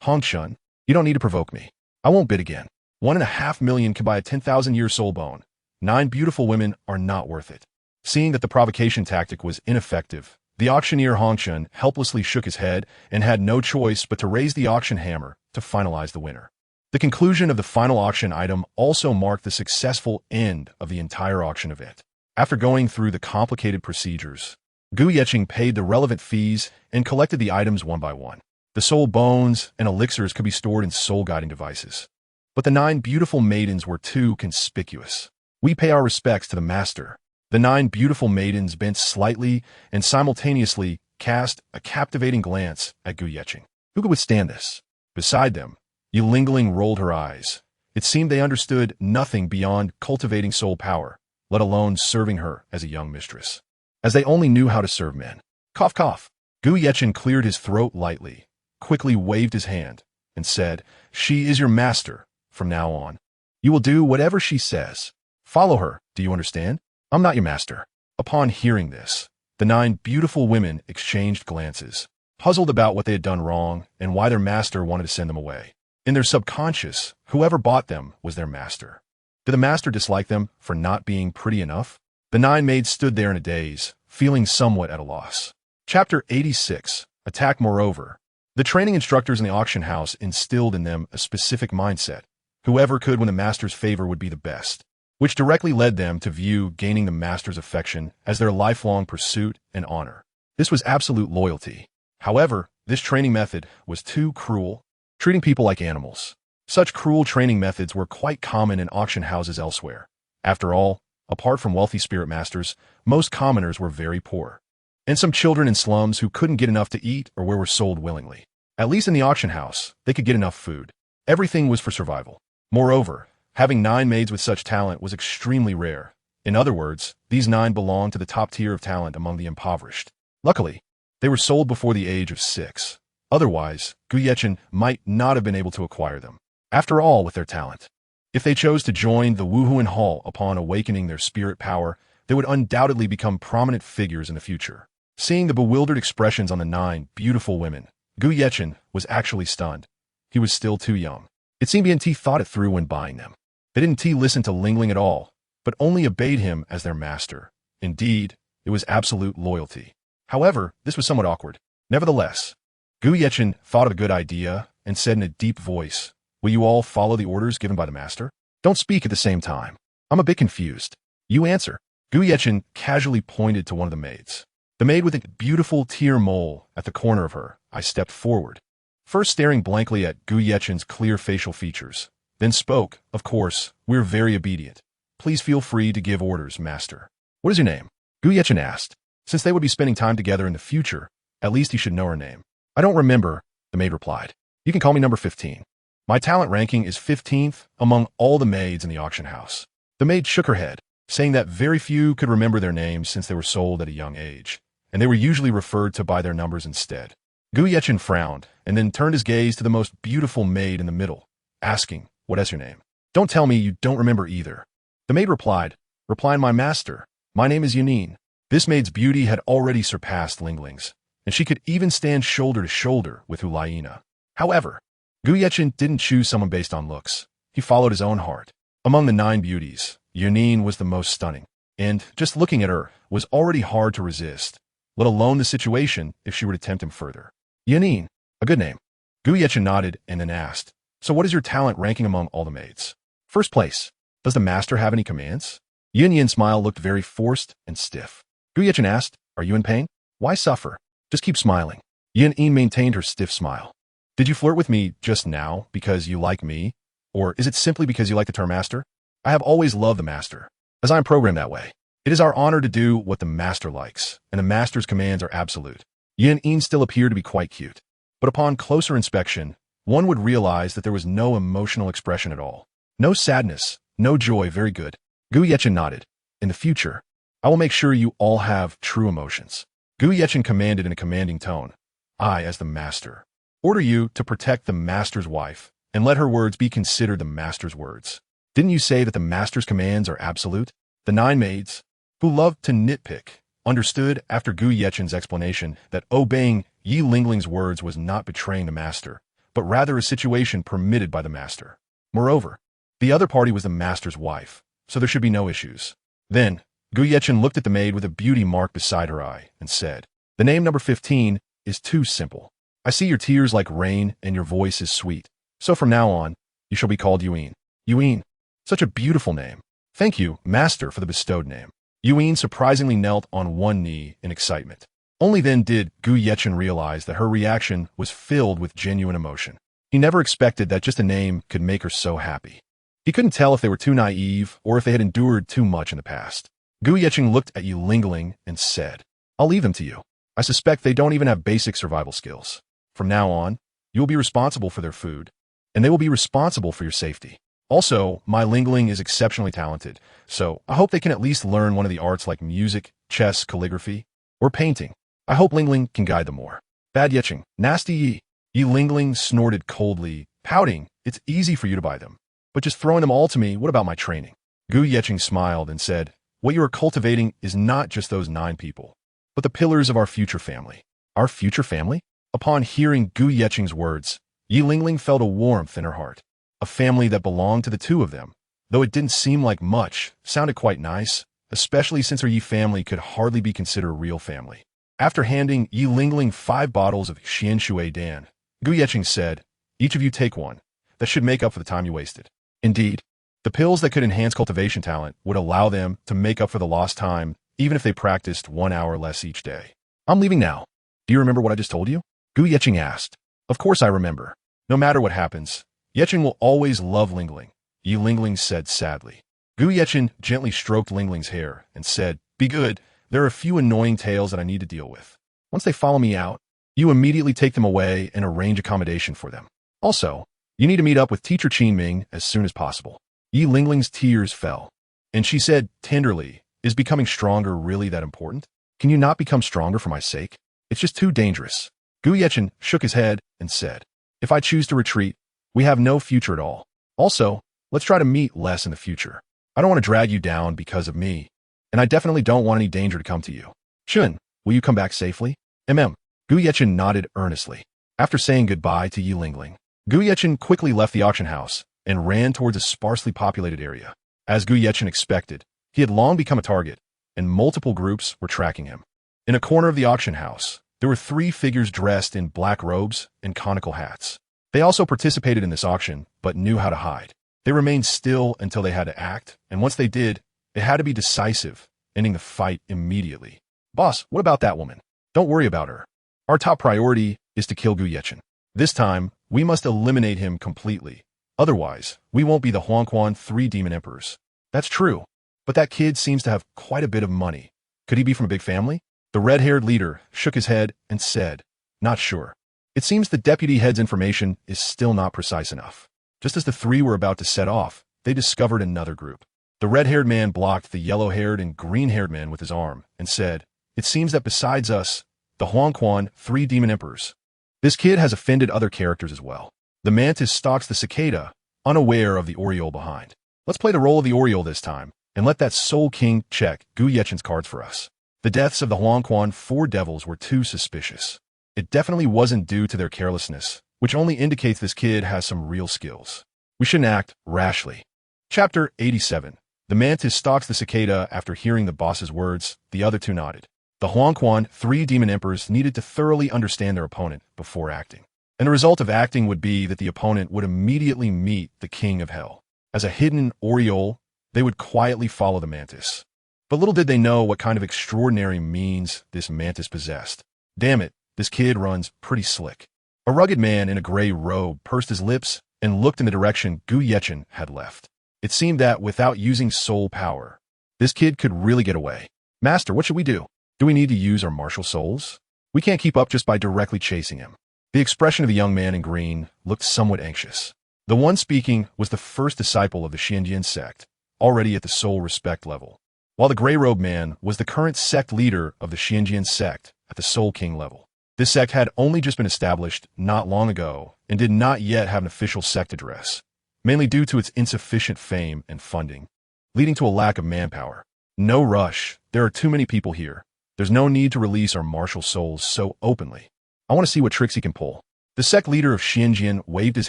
Hongshun, you don't need to provoke me. I won't bid again. 1.5 million can buy a 10,000-year soul bone. 9 beautiful women are not worth it. Seeing that the provocation tactic was ineffective, the auctioneer Hongshun helplessly shook his head and had no choice but to raise the auction hammer to finalize the winner. The conclusion of the final auction item also marked the successful end of the entire auction event. After going through the complicated procedures, Gu Yeqing paid the relevant fees and collected the items one by one. The soul bones and elixirs could be stored in soul-guiding devices. But the 9 beautiful maidens were too conspicuous. We pay our respects to the master. The 9 beautiful maidens bent slightly and simultaneously cast a captivating glance at Gu Yeqing. Who could withstand this? Beside them, Yilingling rolled her eyes. It seemed they understood nothing beyond cultivating soul power, let alone serving her as a young mistress, as they only knew how to serve men. Cough, cough. Gu Yeqing cleared his throat lightly, quickly waved his hand, and said, She is your master from now on. You will do whatever she says. Follow her, do you understand? I'm not your master. Upon hearing this, the 9 beautiful women exchanged glances, puzzled about what they had done wrong and why their master wanted to send them away. In their subconscious, whoever bought them was their master. Did the master dislike them for not being pretty enough? The 9 maids stood there in a daze, feeling somewhat at a loss. Chapter 86. Attack. Moreover, the training instructors in the auction house instilled in them a specific mindset. Whoever could win the master's favor would be the best, which directly led them to view gaining the master's affection as their lifelong pursuit and honor. This was absolute loyalty. However, this training method was too cruel, treating people like animals. Such cruel training methods were quite common in auction houses elsewhere. After all, apart from wealthy spirit masters, most commoners were very poor, and some children in slums who couldn't get enough to eat or were sold willingly. At least in the auction house, they could get enough food. Everything was for survival. Moreover, having 9 maids with such talent was extremely rare. In other words, these 9 belonged to the top tier of talent among the impoverished. Luckily, they were sold before the age of 6. Otherwise, Gu Yeqing might not have been able to acquire them. After all, with their talent, if they chose to join the Wuhuan Hall upon awakening their spirit power, they would undoubtedly become prominent figures in the future. Seeing the bewildered expressions on the 9 beautiful women, Gu Yeqing was actually stunned. He was still too young. It seemed BNT thought it through when buying them. They didn't listen to Lingling at all, but only obeyed him as their master. Indeed, it was absolute loyalty. However, this was somewhat awkward. Nevertheless, Gu Yeqing thought of a good idea and said in a deep voice, Will you all follow the orders given by the master? Don't speak at the same time. I'm a bit confused. You answer. Gu Yeqing casually pointed to one of the maids. The maid with a beautiful tear mole at the corner of her. I stepped forward, first staring blankly at Gu Yeqing's clear facial features, then spoke. Of course, we're very obedient. Please feel free to give orders, master. What is your name? Gu Yeqing asked. Since they would be spending time together in the future, at least he should know her name. I don't remember, the maid replied. You can call me number 15. My talent ranking is 15th among all the maids in the auction house. The maid shook her head, saying that very few could remember their names since they were sold at a young age, and they were usually referred to by their numbers instead. Gu Yeqing frowned, and then turned his gaze to the most beautiful maid in the middle, asking, What is your name? Don't tell me you don't remember either. The maid replied, my master, my name is Yunin. This maid's beauty had already surpassed Lingling's, and she could even stand shoulder to shoulder with Hulaina. However, Gu Yeqing didn't choose someone based on looks. He followed his own heart. Among the 9 beauties, Yunin was the most stunning, and just looking at her was already hard to resist. let alone the situation if she were to tempt him further. Yanin, a good name. Gu Yechen nodded and then asked, so what is your talent ranking among all the maids? First place. Does the master have any commands? Yin Yin's smile looked very forced and stiff. Gu Yechen asked, are you in pain? Why suffer? Just keep smiling. Yin Yin maintained her stiff smile. Did you flirt with me just now because you like me? Or is it simply because you like the term master? I have always loved the master, as I am programmed that way. It is our honor to do what the master likes, and the master's commands are absolute. Yin Yin still appeared to be quite cute, but upon closer inspection, one would realize that there was no emotional expression at all. No sadness, no joy, very good. Gu Yechen nodded. In the future, I will make sure you all have true emotions. Gu Yechen commanded in a commanding tone. I, as the master, order you to protect the master's wife, and let her words be considered the master's words. Didn't you say that the master's commands are absolute? The 9 maids, who loved to nitpick, understood after Gu Yechen's explanation that obeying Yi Lingling's words was not betraying the master, but rather a situation permitted by the master. Moreover, the other party was the master's wife, so there should be no issues. Then, Gu Yechen looked at the maid with a beauty mark beside her eye and said, the name number 15 is too simple. I see your tears like rain and your voice is sweet. So from now on, you shall be called Yuin. Yuin, such a beautiful name. Thank you, master, for the bestowed name. Yuin surprisingly knelt on one knee in excitement. Only then did Gu Yechen realize that her reaction was filled with genuine emotion. He never expected that just a name could make her so happy. He couldn't tell if they were too naive or if they had endured too much in the past. Gu Yechen looked at Yi Lingling and said, I'll leave them to you. I suspect they don't even have basic survival skills. From now on, you will be responsible for their food, and they will be responsible for your safety. Also, my Lingling is exceptionally talented, so I hope they can at least learn one of the arts like music, chess, calligraphy, or painting. I hope Lingling can guide them more. Bad Yechen, nasty Yi. Yi Lingling snorted coldly, pouting, it's easy for you to buy them. But just throwing them all to me, what about my training? Gu Yechen smiled and said, what you are cultivating is not just those 9 people, but the pillars of our future family. Our future family? Upon hearing Gu Yechen's words, Yi Lingling felt a warmth in her heart. A family that belonged to the 2 of them, though it didn't seem like much, sounded quite nice, especially since her Yi family could hardly be considered a real family. After handing Yi Lingling 5 bottles of Xianshui Dan, Gu Yechen said, each of you take one. That should make up for the time you wasted. Indeed, the pills that could enhance cultivation talent would allow them to make up for the lost time, even if they practiced 1 hour less each day. I'm leaving now. Do you remember what I just told you? Gu Yechen asked. Of course I remember. No matter what happens, Yechen will always love Lingling, Yi Lingling said sadly. Gu Yechen gently stroked Lingling's hair and said, be good, there are a few annoying tales that I need to deal with. Once they follow me out, you immediately take them away and arrange accommodation for them. Also, you need to meet up with teacher Qin Ming as soon as possible. Yi Lingling's tears fell, and she said tenderly, is becoming stronger really that important? Can you not become stronger for my sake? It's just too dangerous. Gu Yechen shook his head and said, if I choose to retreat, we have no future at all. Also, let's try to meet less in the future. I don't want to drag you down because of me, and I definitely don't want any danger to come to you. Chun, will you come back safely? Gu Yechen nodded earnestly. After saying goodbye to Yi Lingling, Gu Yechen quickly left the auction house and ran towards a sparsely populated area. As Gu Yechen expected, he had long become a target, and multiple groups were tracking him. In a corner of the auction house, there were 3 figures dressed in black robes and conical hats. They also participated in this auction, but knew how to hide. They remained still until they had to act, and once they did, it had to be decisive, ending the fight immediately. Boss, what about that woman? Don't worry about her. Our top priority is to kill Gu Yechen. This time, we must eliminate him completely. Otherwise, we won't be the Huangquan 3 demon emperors. That's true, but that kid seems to have quite a bit of money. Could he be from a big family? The red-haired leader shook his head and said, not sure. It seems the deputy head's information is still not precise enough. Just as the 3 were about to set off, they discovered another group. The red-haired man blocked the yellow-haired and green-haired man with his arm and said, it seems that besides us, the Huangquan 3 demon emperors, this kid has offended other characters as well. The mantis stalks the cicada, unaware of the Oriole behind. Let's play the role of the Oriole this time, and let that Soul King check Gu Yechen's cards for us. The deaths of the Huangquan 4 devils were too suspicious. It definitely wasn't due to their carelessness, which only indicates this kid has some real skills. We shouldn't act rashly. Chapter 87. The mantis stalks the cicada after hearing the boss's words. The other 2 nodded. The Huangquan, three demon emperors, needed to thoroughly understand their opponent before acting. And the result of acting would be that the opponent would immediately meet the king of hell. As a hidden aureole, they would quietly follow the mantis. But little did they know what kind of extraordinary means this mantis possessed. Damn it, this kid runs pretty slick. A rugged man in a gray robe pursed his lips and looked in the direction Gu Yechen had left. It seemed that without using soul power, this kid could really get away. Master, what should we do? Do we need to use our martial souls? We can't keep up just by directly chasing him. The expression of the young man in green looked somewhat anxious. The one speaking was the first disciple of the Xianjian sect, already at the soul respect level, while the gray-robed man was the current sect leader of the Xianjian sect at the soul king level. This sect had only just been established not long ago and did not yet have an official sect address, mainly due to its insufficient fame and funding, leading to a lack of manpower. No rush, there are too many people here. There's no need to release our martial souls so openly. I want to see what tricks he can pull. The sect leader of Xianjian waved his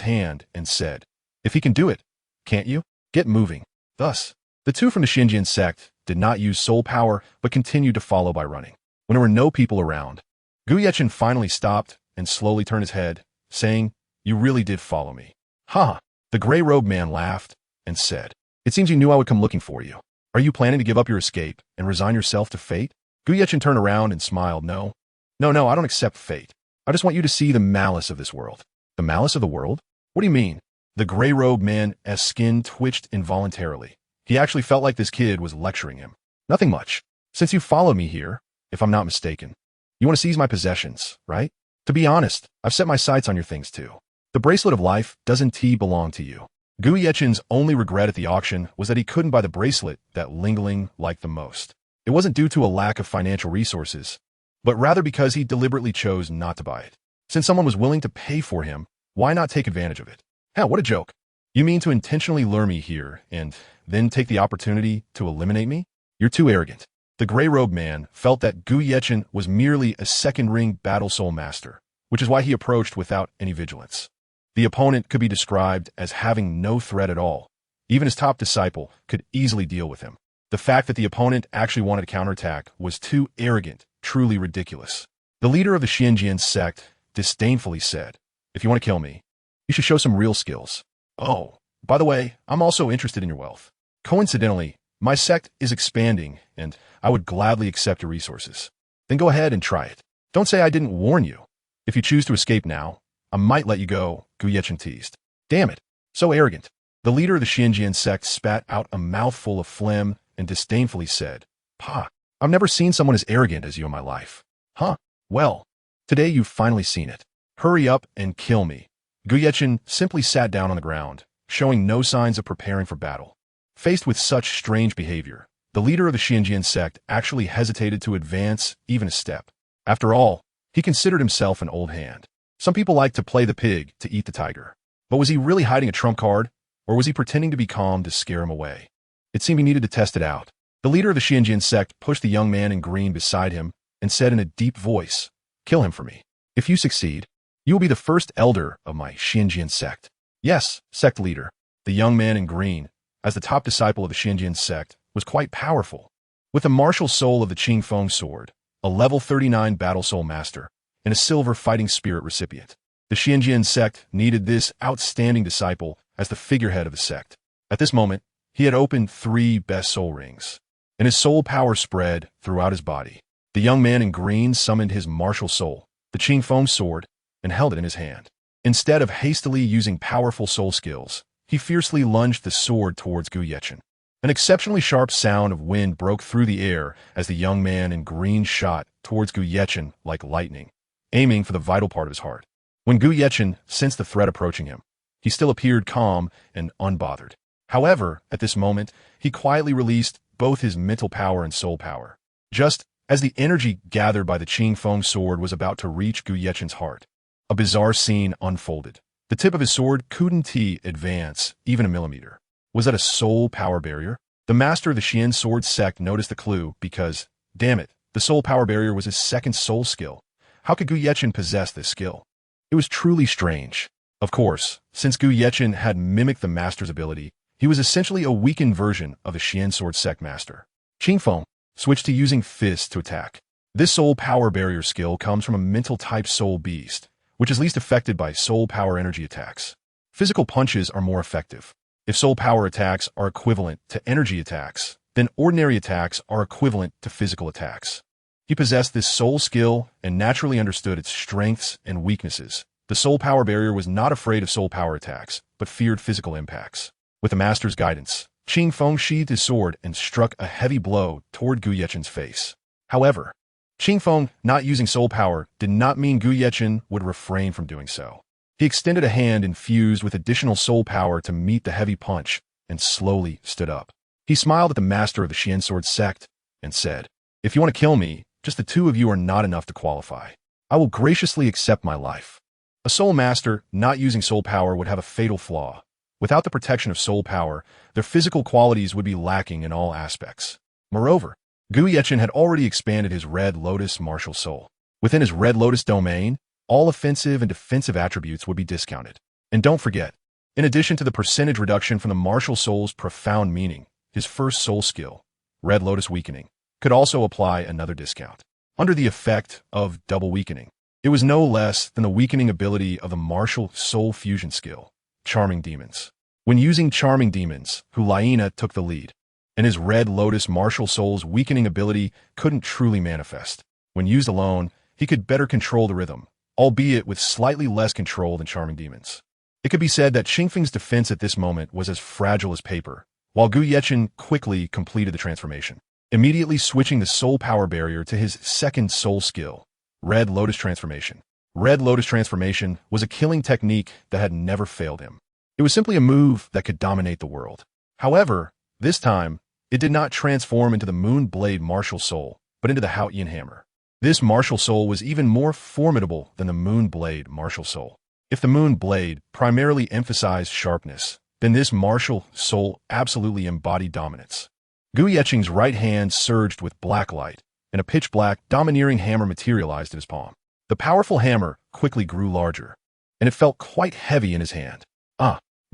hand and said, if he can do it, can't you? Get moving. Thus, the two from the Xianjian sect did not use soul power but continued to follow by running. When there were no people around, Gu Yechen finally stopped and slowly turned his head, saying, you really did follow me. Ha! The gray-robed man laughed and said, it seems you knew I would come looking for you. Are you planning to give up your escape and resign yourself to fate? Gu Yechen turned around and smiled. No, I don't accept fate. I just want you to see the malice of this world. The malice of the world? What do you mean? The gray-robed man's skin twitched involuntarily. He actually felt like this kid was lecturing him. Nothing much. Since you followed me here, if I'm not mistaken, you want to seize my possessions, right? To be honest, I've set my sights on your things too. The bracelet of life doesn't belong to you. Gu Yechen's only regret at the auction was that he couldn't buy the bracelet that Ling Ling liked the most. It wasn't due to a lack of financial resources, but rather because he deliberately chose not to buy it. Since someone was willing to pay for him, why not take advantage of it? Hell, what a joke. You mean to intentionally lure me here and then take the opportunity to eliminate me? You're too arrogant. The gray-robed man felt that Gu Yechen was merely a second-ring battle soul master, which is why he approached without any vigilance. The opponent could be described as having no threat at all. Even his top disciple could easily deal with him. The fact that the opponent actually wanted to counterattack was too arrogant, truly ridiculous. The leader of the Xianjian sect disdainfully said, if you want to kill me, you should show some real skills. Oh, by the way, I'm also interested in your wealth. Coincidentally, my sect is expanding, and I would gladly accept your resources. Then go ahead and try it. Don't say I didn't warn you. If you choose to escape now, I might let you go, Gu Yechen teased. Damn it, so arrogant. The leader of the Xianjian sect spat out a mouthful of phlegm and disdainfully said, Pa, I've never seen someone as arrogant as you in my life. Huh? Well, today you've finally seen it. Hurry up and kill me. Gu Yechen simply sat down on the ground, showing no signs of preparing for battle. Faced with such strange behavior, the leader of the Xianjian sect actually hesitated to advance even a step. After all, he considered himself an old hand. Some people like to play the pig to eat the tiger. But was he really hiding a trump card, or was he pretending to be calm to scare him away? It seemed he needed to test it out. The leader of the Xianjian sect pushed the young man in green beside him and said in a deep voice, kill him for me. If you succeed, you will be the first elder of my Xianjian sect. Yes, sect leader. The young man in green, as the top disciple of the Xianjian sect, was quite powerful. With the martial soul of the Qingfeng sword, a level 39 battle soul master, and a silver fighting spirit recipient, the Xianjian sect needed this outstanding disciple as the figurehead of the sect. At this moment, he had opened 3 best soul rings, and his soul power spread throughout his body. The young man in green summoned his martial soul, the Qingfeng sword, and held it in his hand. Instead of hastily using powerful soul skills, he fiercely lunged the sword towards Gu Yechen. An exceptionally sharp sound of wind broke through the air as the young man in green shot towards Gu Yechen like lightning, aiming for the vital part of his heart. When Gu Yechen sensed the threat approaching him, he still appeared calm and unbothered. However, at this moment, he quietly released both his mental power and soul power. Just as the energy gathered by the Qingfeng sword was about to reach Gu Yechen's heart, a bizarre scene unfolded. The tip of his sword couldn't advance even a millimeter. Was that a soul power barrier? The master of the Xian sword sect noticed the clue because, damn it, the soul power barrier was his second soul skill. How could Gu Yechen possess this skill? It was truly strange. Of course, since Gu Yechen had mimicked the master's ability, he was essentially a weakened version of the Xian sword sect master. Qingfeng switched to using fists to attack. This soul power barrier skill comes from a mental type soul beast, which is least affected by soul power energy attacks. Physical punches are more effective. If soul power attacks are equivalent to energy attacks, then ordinary attacks are equivalent to physical attacks. He possessed this soul skill and naturally understood its strengths and weaknesses. The soul power barrier was not afraid of soul power attacks, but feared physical impacts. With the master's guidance, Qing Feng sheathed his sword and struck a heavy blow toward Gu Yechen's face. However, Qing Feng not using soul power did not mean Gu Yechen would refrain from doing so. He extended a hand infused with additional soul power to meet the heavy punch and slowly stood up. He smiled at the master of the Xian Sword sect and said, "If you want to kill me, just the two of you are not enough to qualify. I will graciously accept my life." A soul master not using soul power would have a fatal flaw. Without the protection of soul power, their physical qualities would be lacking in all aspects. Moreover, Gu Yechen had already expanded his Red Lotus martial soul. Within his Red Lotus domain, all offensive and defensive attributes would be discounted. And don't forget, in addition to the percentage reduction from the martial soul's profound meaning, his first soul skill, Red Lotus Weakening, could also apply another discount. Under the effect of double weakening, it was no less than the weakening ability of the martial soul fusion skill, Charming Demons. When using Charming Demons, Hulaina took the lead, and his Red Lotus martial soul's weakening ability couldn't truly manifest. When used alone, he could better control the rhythm, albeit with slightly less control than Charming Demons. It could be said that Qingfeng's defense at this moment was as fragile as paper, while Gu Yechen quickly completed the transformation, immediately switching the soul power barrier to his second soul skill, Red Lotus Transformation. Red Lotus Transformation was a killing technique that had never failed him. It was simply a move that could dominate the world. However, this time, it did not transform into the Moon Blade martial soul, but into the Haotian hammer. This martial soul was even more formidable than the Moon Blade martial soul. If the Moon Blade primarily emphasized sharpness, then this martial soul absolutely embodied dominance. Gu Yechen's right hand surged with black light, and a pitch-black, domineering hammer materialized in his palm. The powerful hammer quickly grew larger, and it felt quite heavy in his hand.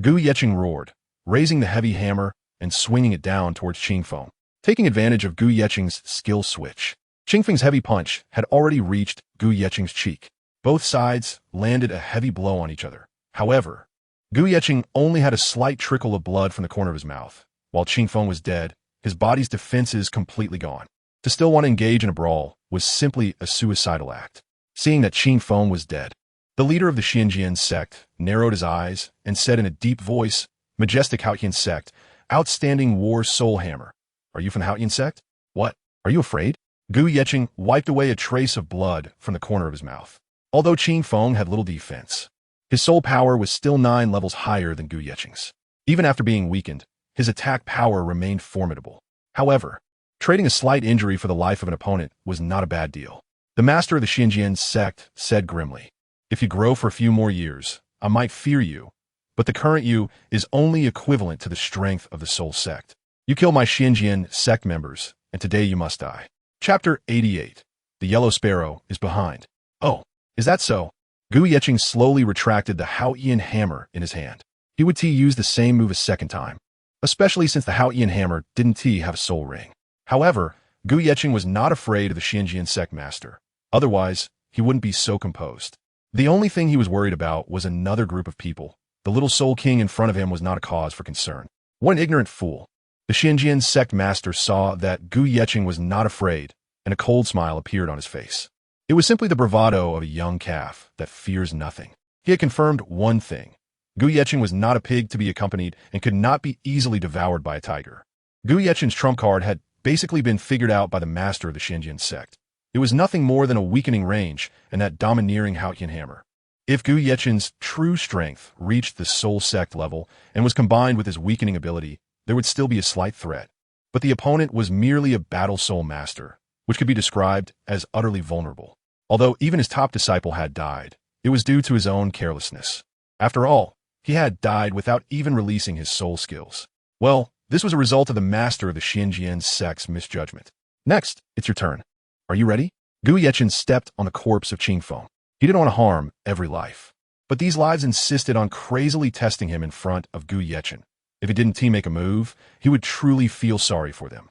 Gu Yechen roared, raising the heavy hammer and swinging it down towards Qingfeng. Taking advantage of Gu Yechen's skill switch, Qingfeng's heavy punch had already reached Gu Yechen's cheek. Both sides landed a heavy blow on each other. However, Gu Yechen only had a slight trickle of blood from the corner of his mouth. While Qingfeng was dead, his body's defenses completely gone. To still want to engage in a brawl was simply a suicidal act. Seeing that Qingfeng was dead, the leader of the Xianjian sect narrowed his eyes and said in a deep voice, "Majestic Haotian sect, outstanding war soul hammer. Are you from the Haotian sect? What? Are you afraid?" Gu Yechen wiped away a trace of blood from the corner of his mouth. Although Qingfeng had little defense, his soul power was still 9 levels higher than Gu Yechen's. Even after being weakened, his attack power remained formidable. However, trading a slight injury for the life of an opponent was not a bad deal. The master of the Xianjian sect said grimly, "If you grow for a few more years, I might fear you, but the current you is only equivalent to the strength of the soul sect. You killed my Xianjian sect members, and today you must die." Chapter 88. The Yellow Sparrow is behind. "Oh, is that so?" Gu Yechen slowly retracted the Haotian hammer in his hand. He would use the same move a second time, especially since the Haotian hammer didn't have a soul ring. However, Gu Yechen was not afraid of the Xianjian sect master. Otherwise, he wouldn't be so composed. The only thing he was worried about was another group of people. The little soul king in front of him was not a cause for concern. What an ignorant fool. The Xianjian sect master saw that Gu Yechen was not afraid, and a cold smile appeared on his face. It was simply the bravado of a young calf that fears nothing. He had confirmed one thing. Gu Yechen was not a pig to be accompanied and could not be easily devoured by a tiger. Gu Yechen's trump card had basically been figured out by the master of the Xianjian sect. It was nothing more than a weakening range and that domineering Haotian hammer. If Gu Yechen's true strength reached the soul sect level and was combined with his weakening ability, there would still be a slight threat. But the opponent was merely a battle soul master, which could be described as utterly vulnerable. Although even his top disciple had died, it was due to his own carelessness. After all, he had died without even releasing his soul skills. Well, this was a result of the master of the Xianjian sect's misjudgment. Next, it's your turn. Are you ready? Gu Yechen stepped on the corpse of Qingfeng. He didn't want to harm every life. But these lives insisted on crazily testing him in front of Gu Yechen. If he didn't make a move, he would truly feel sorry for them.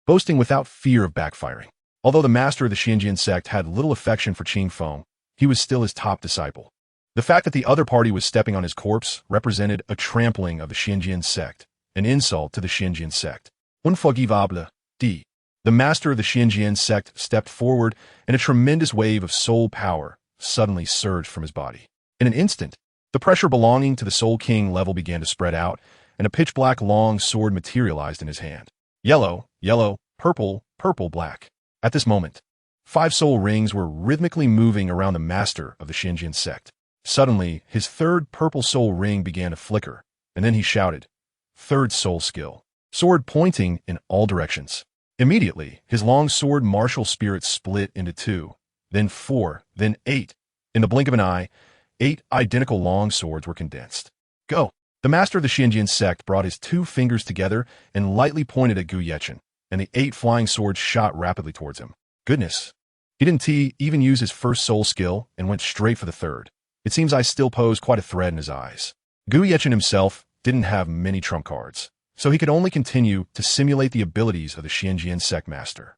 Boasting without fear of backfiring. Although the master of the Xianjian sect had little affection for Qing Feng, he was still his top disciple. The fact that the other party was stepping on his corpse represented a trampling of the Xianjian sect, an insult to the Xianjian sect. Unforgivable. D. The master of the Xianjian sect stepped forward, and a tremendous wave of soul power suddenly surged from his body. In an instant, the pressure belonging to the Soul King level began to spread out, and a pitch-black long sword materialized in his hand. Yellow, yellow, purple, purple, black. At this moment, 5 soul rings were rhythmically moving around the master of the Xianjian sect. Suddenly, his third purple soul ring began to flicker, and then he shouted, "Third soul skill." Sword pointing in all directions. Immediately, his long sword martial spirit split into 2, then 4, then 8. In the blink of an eye, 8 identical long swords were condensed. Go! The master of the Xianjian sect brought his 2 fingers together and lightly pointed at Gu Yechen, and the 8 flying swords shot rapidly towards him. Goodness! He didn't even use his first soul skill and went straight for the third. It seems I still pose quite a threat in his eyes. Gu Yechen himself didn't have many trump cards, so he could only continue to simulate the abilities of the Xianjian sect master.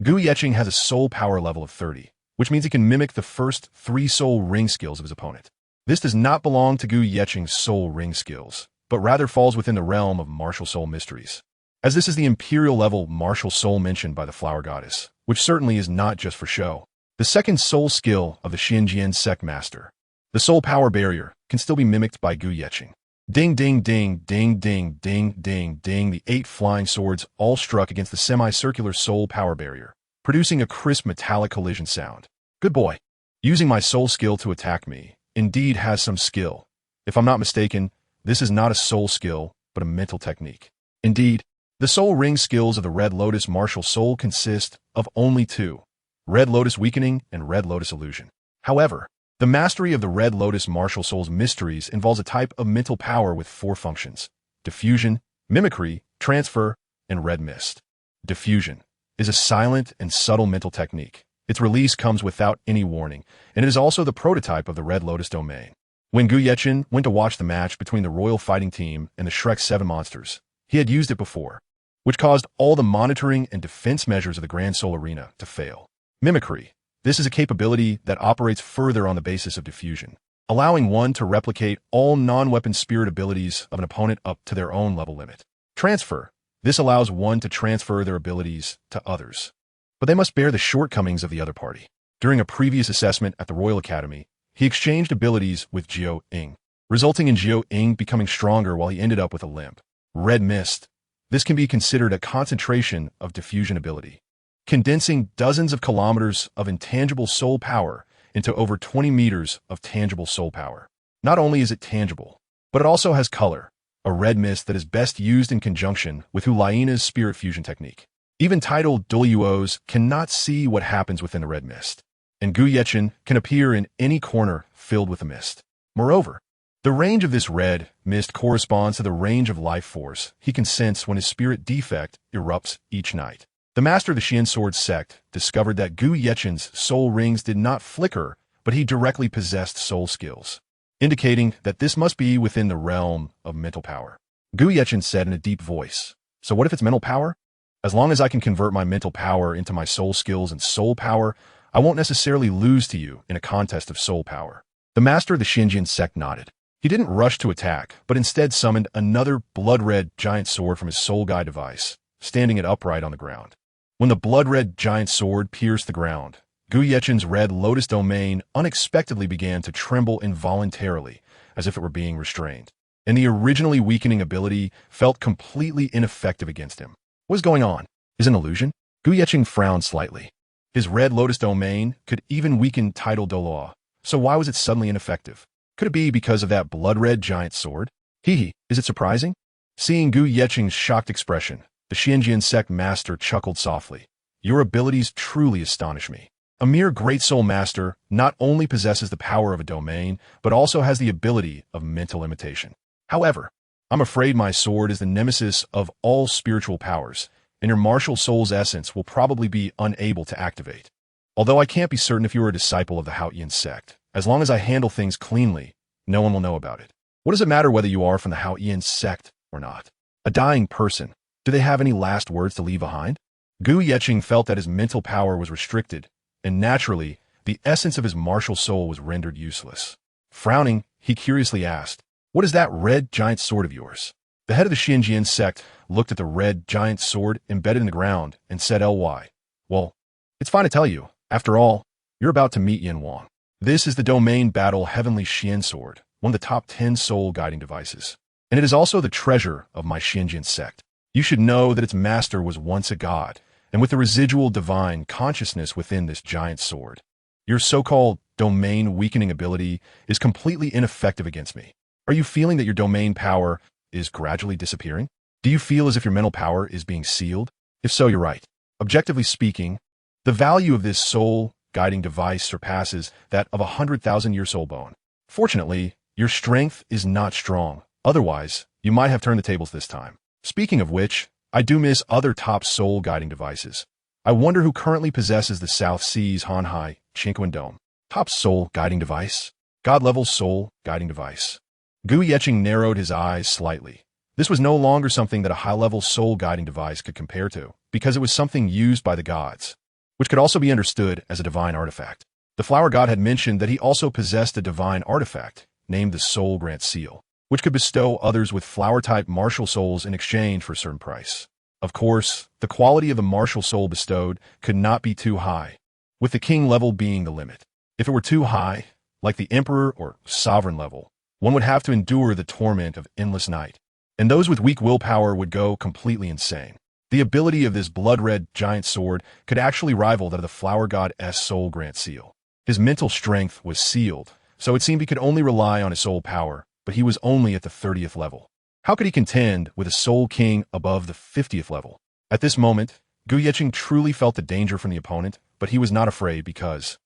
Gu Yechen has a soul power level of 30, which means he can mimic the first 3 soul ring skills of his opponent. This does not belong to Gu Yechen's soul ring skills, but rather falls within the realm of martial soul mysteries, as this is the imperial level martial soul mentioned by the flower goddess, which certainly is not just for show. The second soul skill of the Xianjian sect master, the soul power barrier, can still be mimicked by Gu Yechen. Ding, ding, ding, ding, ding, ding, ding, ding. The 8 flying swords all struck against the semicircular soul power barrier, producing a crisp metallic collision sound. Good boy. Using my soul skill to attack me indeed has some skill. If I'm not mistaken, this is not a soul skill, but a mental technique. Indeed, the soul ring skills of the Red Lotus martial soul consist of only 2, Red Lotus weakening and Red Lotus illusion. However, the mastery of the Red Lotus martial soul's mysteries involves a type of mental power with 4 functions: diffusion, mimicry, transfer, and red mist. Diffusion is a silent and subtle mental technique. Its release comes without any warning, and it is also the prototype of the Red Lotus domain. When Gu Yechen went to watch the match between the Royal Fighting Team and the Shrek 7 monsters, he had used it before, which caused all the monitoring and defense measures of the Grand Soul Arena to fail. Mimicry. This is a capability that operates further on the basis of diffusion, allowing one to replicate all non-weapon spirit abilities of an opponent up to their own level limit. Transfer. This allows one to transfer their abilities to others, but they must bear the shortcomings of the other party. During a previous assessment at the Royal Academy, he exchanged abilities with Jiao Ying, resulting in Jiao Ying becoming stronger while he ended up with a limp. Red Mist. This can be considered a concentration of diffusion ability, condensing dozens of kilometers of intangible soul power into over 20 meters of tangible soul power. Not only is it tangible, but it also has color, a red mist that is best used in conjunction with Huliana's spirit fusion technique. Even titled Douluos cannot see what happens within the red mist, and Gu Yechen can appear in any corner filled with a mist. Moreover, the range of this red mist corresponds to the range of life force he can sense when his spirit defect erupts each night. The master of the Xian Sword sect discovered that Gu Yechen's soul rings did not flicker, but he directly possessed soul skills, indicating that this must be within the realm of mental power. Gu Yechen said in a deep voice, "So what if it's mental power? As long as I can convert my mental power into my soul skills and soul power, I won't necessarily lose to you in a contest of soul power." The master of the Xianjian sect nodded. He didn't rush to attack, but instead summoned another blood-red giant sword from his soul guide device, standing it upright on the ground. When the blood-red giant sword pierced the ground, Gu Yechen's Red Lotus domain unexpectedly began to tremble involuntarily, as if it were being restrained, and the originally weakening ability felt completely ineffective against him. What is going on? Is it an illusion? Gu Yechen frowned slightly. His Red Lotus domain could even weaken tidal Douluo, so why was it suddenly ineffective? Could it be because of that blood-red giant sword? Hee, is it surprising? Seeing Gu Yechen's shocked expression, the Xianjian sect master chuckled softly. Your abilities truly astonish me. A mere great soul master not only possesses the power of a domain, but also has the ability of mental imitation. However, I'm afraid my sword is the nemesis of all spiritual powers, and your martial soul's essence will probably be unable to activate. Although I can't be certain if you are a disciple of the Haoyan sect, as long as I handle things cleanly, no one will know about it. What does it matter whether you are from the Haoyan sect or not? A dying person. Do they have any last words to leave behind? Gu Yeqing felt that his mental power was restricted, and naturally, the essence of his martial soul was rendered useless. Frowning, he curiously asked, "What is that red giant sword of yours?" The head of the Xinjiang sect looked at the red giant sword embedded in the ground and said, "Well, it's fine to tell you. After all, you're about to meet Yin Wang. This is the Domain Battle Heavenly Xian Sword, one of the top 10 soul guiding devices. And it is also the treasure of my Xinjiang sect. You should know that its master was once a god, and with the residual divine consciousness within this giant sword. Your so-called domain weakening ability is completely ineffective against me. Are you feeling that your domain power is gradually disappearing? Do you feel as if your mental power is being sealed? If so, you're right. Objectively speaking, the value of this soul guiding device surpasses that of 100,000-year soul bone. Fortunately, your strength is not strong. Otherwise, you might have turned the tables this time. Speaking of which, I do miss other top soul guiding devices. I wonder who currently possesses the South Seas Hanhai Qingquan Dome. Top soul guiding device? God-level soul guiding device. Gu Yeqing narrowed his eyes slightly. This was no longer something that a high-level soul guiding device could compare to, because it was something used by the gods, which could also be understood as a divine artifact. The flower god had mentioned that he also possessed a divine artifact, named the Soul Grant Seal, which could bestow others with flower-type martial souls in exchange for a certain price. Of course, the quality of the martial soul bestowed could not be too high, with the king level being the limit. If it were too high, like the emperor or sovereign level, one would have to endure the torment of endless night, and those with weak willpower would go completely insane. The ability of this blood-red giant sword could actually rival that of the flower god's Soul Grant Seal. His mental strength was sealed, so it seemed he could only rely on his soul power, but he was only at the 30th level. How could he contend with a soul king above the 50th level? At this moment, Gu Yeqing truly felt the danger from the opponent, but he was not afraid because,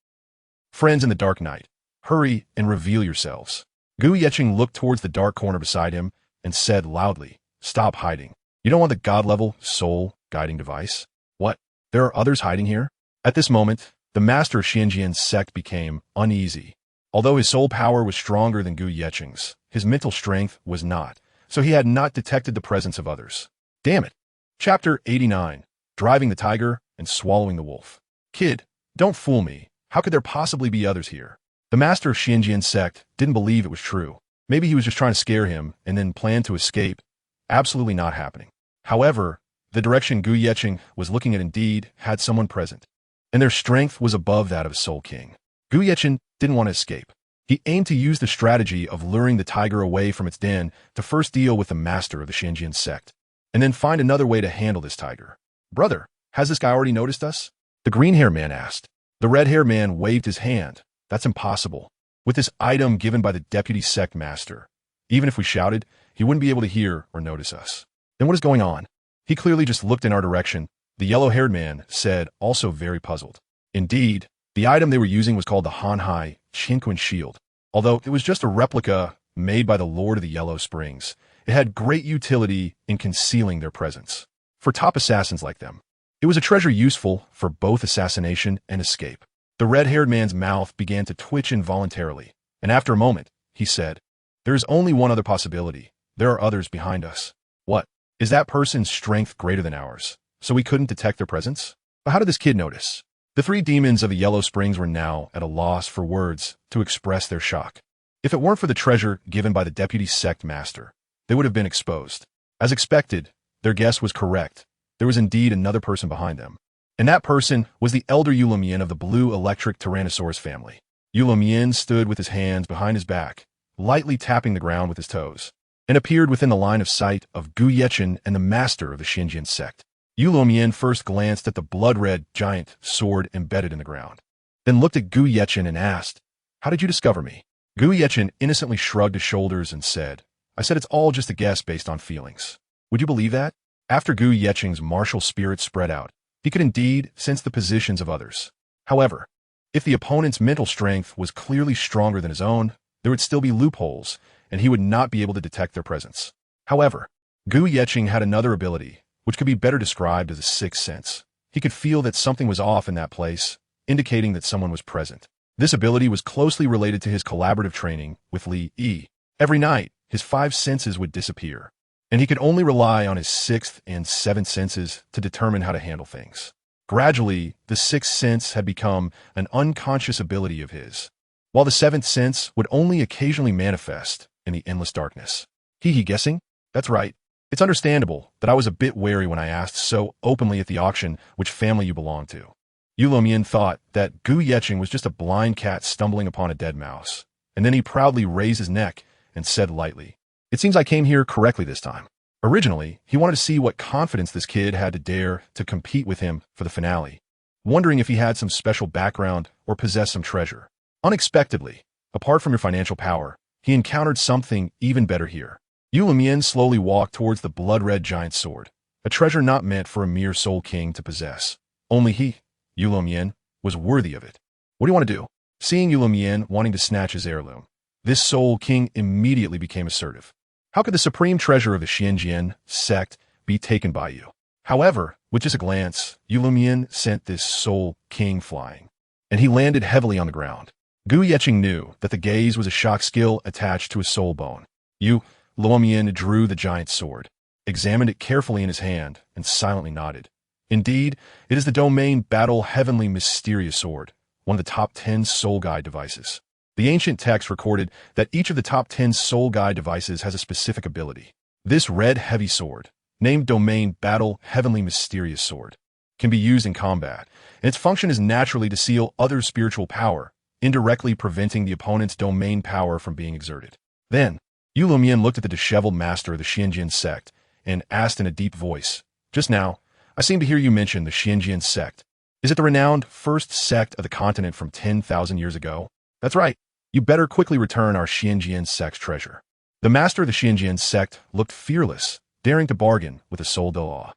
friends in the dark night, hurry and reveal yourselves. Gu Yeqing looked towards the dark corner beside him and said loudly, "Stop hiding. You don't want the god-level soul guiding device? What? There are others hiding here?" At this moment, the master of Xinjiang's sect became uneasy. Although his soul power was stronger than Gu Yeqing's, his mental strength was not, so he had not detected the presence of others. Damn it. Chapter 89. Driving the Tiger and Swallowing the Wolf. Kid, don't fool me. How could there possibly be others here? The master of Xinjiang's sect didn't believe it was true. Maybe he was just trying to scare him and then planned to escape. Absolutely not happening. However, the direction Gu Yeqing was looking at indeed had someone present, and their strength was above that of a soul king. Gu Yeqing didn't want to escape. He aimed to use the strategy of luring the tiger away from its den to first deal with the master of the Xinjiang sect, and then find another way to handle this tiger. "Brother, has this guy already noticed us?" the green-haired man asked. The red-haired man waved his hand. "That's impossible. With this item given by the deputy sect master, even if we shouted, he wouldn't be able to hear or notice us." "Then what is going on?" "He clearly just looked in our direction," the yellow-haired man said, also very puzzled. Indeed, the item they were using was called the Hanhai Qingquan Shield. Although it was just a replica made by the Lord of the Yellow Springs, it had great utility in concealing their presence. For top assassins like them, it was a treasure useful for both assassination and escape. The red-haired man's mouth began to twitch involuntarily, and after a moment, he said, "There is only one other possibility. There are others behind us." "What? Is that person's strength greater than ours, so we couldn't detect their presence? But how did this kid notice?" The three demons of the Yellow Springs were now at a loss for words to express their shock. If it weren't for the treasure given by the deputy sect master, they would have been exposed. As expected, their guess was correct. There was indeed another person behind them. And that person was the elder Yulomien of the blue electric Tyrannosaurus family. Yulomien stood with his hands behind his back, lightly tapping the ground with his toes, and appeared within the line of sight of Gu Yeqing and the master of the Xinjiang sect. Yulomien first glanced at the blood-red giant sword embedded in the ground, then looked at Gu Yeqing and asked, "How did you discover me?" Gu Yeqing innocently shrugged his shoulders and said, "I said it's all just a guess based on feelings." Would you believe that? After Gu Yeqing's martial spirit spread out, he could indeed sense the positions of others. However, if the opponent's mental strength was clearly stronger than his own, there would still be loopholes, and he would not be able to detect their presence. However, Gu Yeqing had another ability, which could be better described as a sixth sense. He could feel that something was off in that place, indicating that someone was present. This ability was closely related to his collaborative training with Li Yi. Every night, his five senses would disappear, and he could only rely on his sixth and seventh senses to determine how to handle things. Gradually, the sixth sense had become an unconscious ability of his, while the seventh sense would only occasionally manifest in the endless darkness. He guessing? That's right. It's understandable that I was a bit wary when I asked so openly at the auction which family you belong to. Yulo thought that Gu Yecheng was just a blind cat stumbling upon a dead mouse, and then he proudly raised his neck and said lightly, "It seems I came here correctly this time." Originally, he wanted to see what confidence this kid had to dare to compete with him for the finale, wondering if he had some special background or possessed some treasure. Unexpectedly, apart from your financial power, he encountered something even better here. Yulo slowly walked towards the blood-red giant sword, a treasure not meant for a mere soul king to possess. Only he, Yulo, was worthy of it. "What do you want to do?" Seeing Yulo wanting to snatch his heirloom, this soul king immediately became assertive. "How could the supreme treasure of the Xianjian sect be taken by you?" However, with just a glance, Yulo sent this soul king flying, and he landed heavily on the ground. Gu Yecheng knew that the gaze was a shock skill attached to his soul bone. Yulo drew the giant sword, examined it carefully in his hand, and silently nodded. Indeed, it is the domain battle heavenly mysterious sword, one of the top 10 soul guide devices. The ancient text recorded that each of the top 10 soul guide devices has a specific ability. This red heavy sword, named Domain Battle Heavenly Mysterious Sword, can be used in combat, and its function is naturally to seal others' spiritual power, indirectly preventing the opponent's domain power from being exerted. Then, Yulo looked at the disheveled master of the Xianjian sect and asked in a deep voice, "Just now, I seem to hear you mention the Xianjian sect. Is it the renowned first sect of the continent from 10,000 years ago?" "That's right. You better quickly return our Xianjian sect's treasure." The master of the Xianjian sect looked fearless, daring to bargain with the soul Douluo.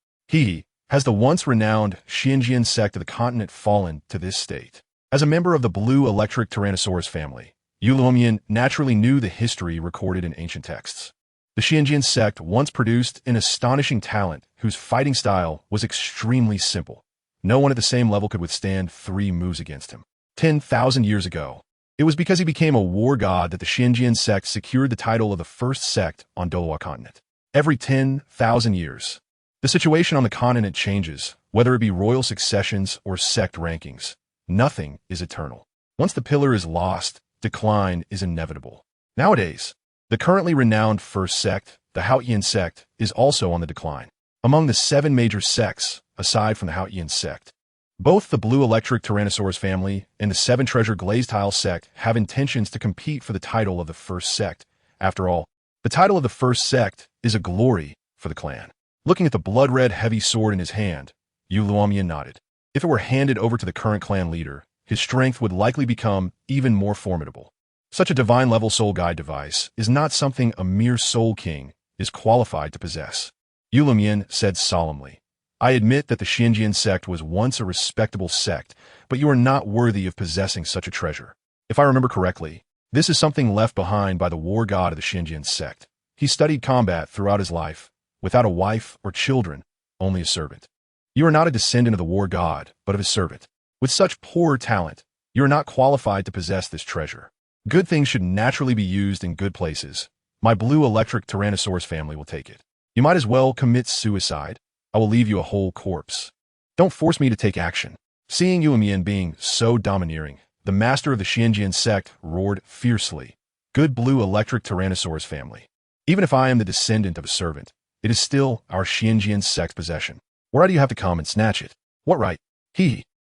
Has the once renowned Xianjian sect of the continent fallen to this state? As a member of the blue electric Tyrannosaurus family, Yulo naturally knew the history recorded in ancient texts. The Xianjian sect once produced an astonishing talent whose fighting style was extremely simple. No one at the same level could withstand 3 moves against him. 10,000 years ago, it was because he became a war god that the Xianjian sect secured the title of the first sect on Douluo continent. Every 10,000 years, the situation on the continent changes, whether it be royal successions or sect rankings. Nothing is eternal. Once the pillar is lost, decline is inevitable. Nowadays, the currently renowned first sect, the Haotian sect, is also on the decline. Among the 7 major sects, aside from the Haotian sect, both the blue electric Tyrannosaurus family and the 7 treasure glazed tile sect have intentions to compete for the title of the first sect. After all, the title of the first sect is a glory for the clan. Looking at the blood-red heavy sword in his hand, Yulo nodded. If it were handed over to the current clan leader, his strength would likely become even more formidable. Such a divine-level soul guide device is not something a mere soul king is qualified to possess. Yulo said solemnly, "I admit that the Xianjian sect was once a respectable sect, but you are not worthy of possessing such a treasure. If I remember correctly, this is something left behind by the war god of the Xianjian sect. He studied combat throughout his life, without a wife or children, only a servant. You are not a descendant of the war god, but of his servant. With such poor talent, you are not qualified to possess this treasure. Good things should naturally be used in good places. My blue electric Tyrannosaurus family will take it. You might as well commit suicide. I will leave you a whole corpse. Don't force me to take action." Seeing Yulo being so domineering, the master of the Xianjian sect roared fiercely, "Good blue electric Tyrannosaurus family. Even if I am the descendant of a servant, it is still our Xianjian sect's possession. Why do you have to come and snatch it? What right?"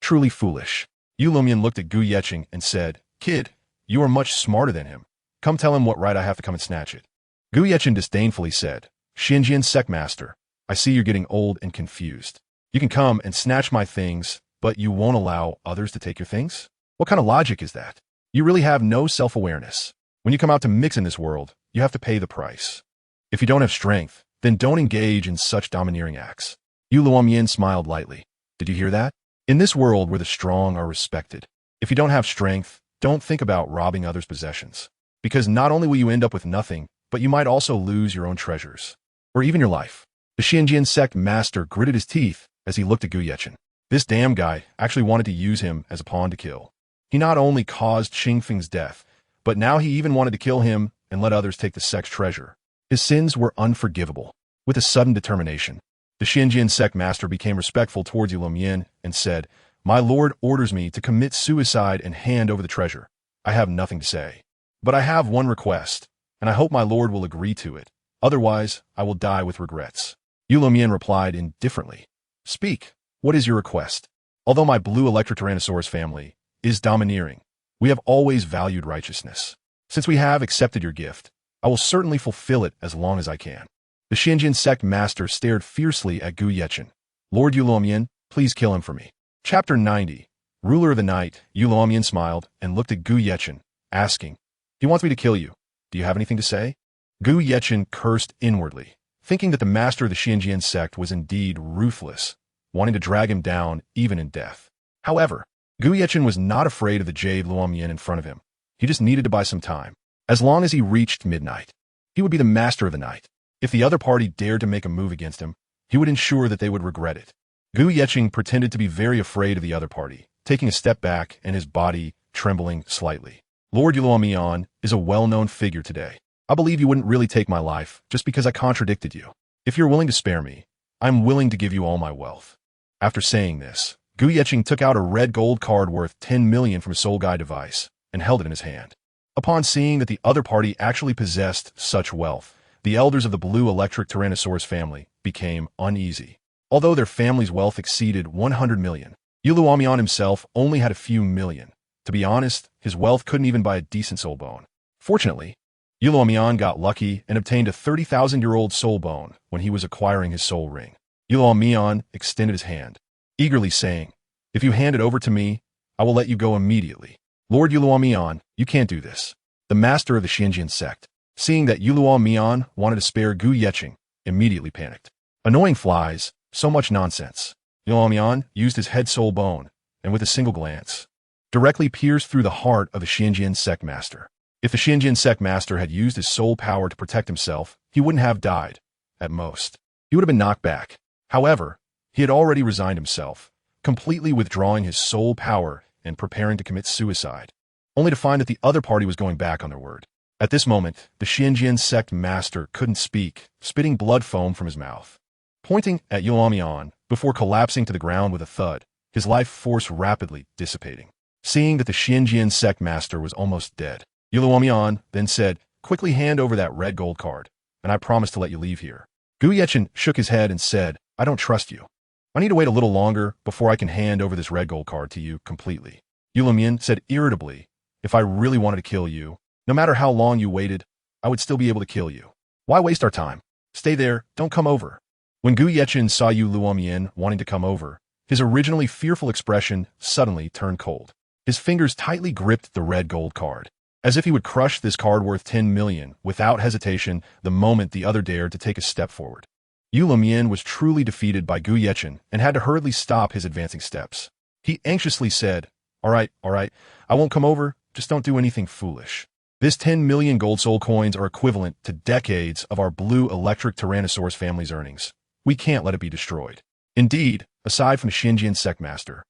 Truly foolish. Yulo looked at Gu Yecheng and said, "Kid, you are much smarter than him. Come tell him what right I have to come and snatch it." Gu Yecheng disdainfully said, "Xianjian sect master, I see you're getting old and confused. You can come and snatch my things, but you won't allow others to take your things? What kind of logic is that? You really have no self-awareness. When you come out to mix in this world, you have to pay the price. If you don't have strength, then don't engage in such domineering acts." Yulo smiled lightly. "Did you hear that? In this world where the strong are respected, if you don't have strength, don't think about robbing others' possessions. Because not only will you end up with nothing, but you might also lose your own treasures. Or even your life." The Xianjian sect master gritted his teeth as he looked at Gu Yecheng. This damn guy actually wanted to use him as a pawn to kill. He not only caused Qingfeng's death, but now he even wanted to kill him and let others take the sect's treasure. His sins were unforgivable. With a sudden determination, the Xinjian sect master became respectful towards Luomian and said, "My lord orders me to commit suicide and hand over the treasure. I have nothing to say. But I have one request, and I hope my lord will agree to it. Otherwise, I will die with regrets." Luomian replied indifferently, "Speak, what is your request? Although my blue electric Tyrannosaurus family is domineering, we have always valued righteousness. Since we have accepted your gift, I will certainly fulfill it as long as I can." The Xinjian sect master stared fiercely at Gu Yechen. "Lord Luomian, please kill him for me." Chapter 90. Ruler of the Night. Luomian smiled and looked at Gu Yechen, asking, "He wants me to kill you. Do you have anything to say?" Gu Yechen cursed inwardly, thinking that the master of the Xinjian sect was indeed ruthless, wanting to drag him down even in death. However, Gu Yechen was not afraid of the jade Luomian in front of him. He just needed to buy some time. As long as he reached midnight, he would be the master of the night. If the other party dared to make a move against him, he would ensure that they would regret it. Gu Yechen pretended to be very afraid of the other party, taking a step back and his body trembling slightly. "Lord Luomian is a well-known figure today. I believe you wouldn't really take my life just because I contradicted you. If you're willing to spare me, I'm willing to give you all my wealth." After saying this, Gu Yechen took out a red gold card worth 10 million from his soul guide device and held it in his hand. Upon seeing that the other party actually possessed such wealth, the elders of the blue electric Tyrannosaurus family became uneasy. Although their family's wealth exceeded 100 million, Luomian himself only had a few million. To be honest, his wealth couldn't even buy a decent soul bone. Fortunately, Luomian got lucky and obtained a 30,000-year-old soul bone when he was acquiring his soul ring. Luomian extended his hand, eagerly saying, "If you hand it over to me, I will let you go immediately." "Lord Luomian, you can't do this." The master of the Xinjian sect, seeing that Luomian wanted to spare Gu Yechen, immediately panicked. Annoying flies, so much nonsense. Luomian used his head soul bone, and with a single glance, directly pierced through the heart of the Xinjian sect master. If the Xinjian sect master had used his soul power to protect himself, he wouldn't have died. At most, he would have been knocked back. However, he had already resigned himself, completely withdrawing his soul power and preparing to commit suicide, only to find that the other party was going back on their word. At this moment, the Xinjian sect master couldn't speak, spitting blood foam from his mouth. Pointing at Luomian, before collapsing to the ground with a thud, his life force rapidly dissipating. Seeing that the Xinjian sect master was almost dead, Luomian then said, "Quickly hand over that red gold card, and I promise to let you leave here." Gu Yechen shook his head and said, "I don't trust you. I need to wait a little longer before I can hand over this red gold card to you completely." Luomian said irritably, "If I really wanted to kill you, no matter how long you waited, I would still be able to kill you. Why waste our time? Stay there, don't come over." When Gu Yechen saw Luomian wanting to come over, his originally fearful expression suddenly turned cold. His fingers tightly gripped the red gold card, as if he would crush this card worth 10 million without hesitation the moment the other dared to take a step forward. Luomian was truly defeated by Gu Yechen and had to hurriedly stop his advancing steps. He anxiously said, all right, I won't come over, just don't do anything foolish. This 10 million gold soul coins are equivalent to decades of our blue electric Tyrannosaurus family's earnings. We can't let it be destroyed." Indeed, aside from the Xinjian sect master,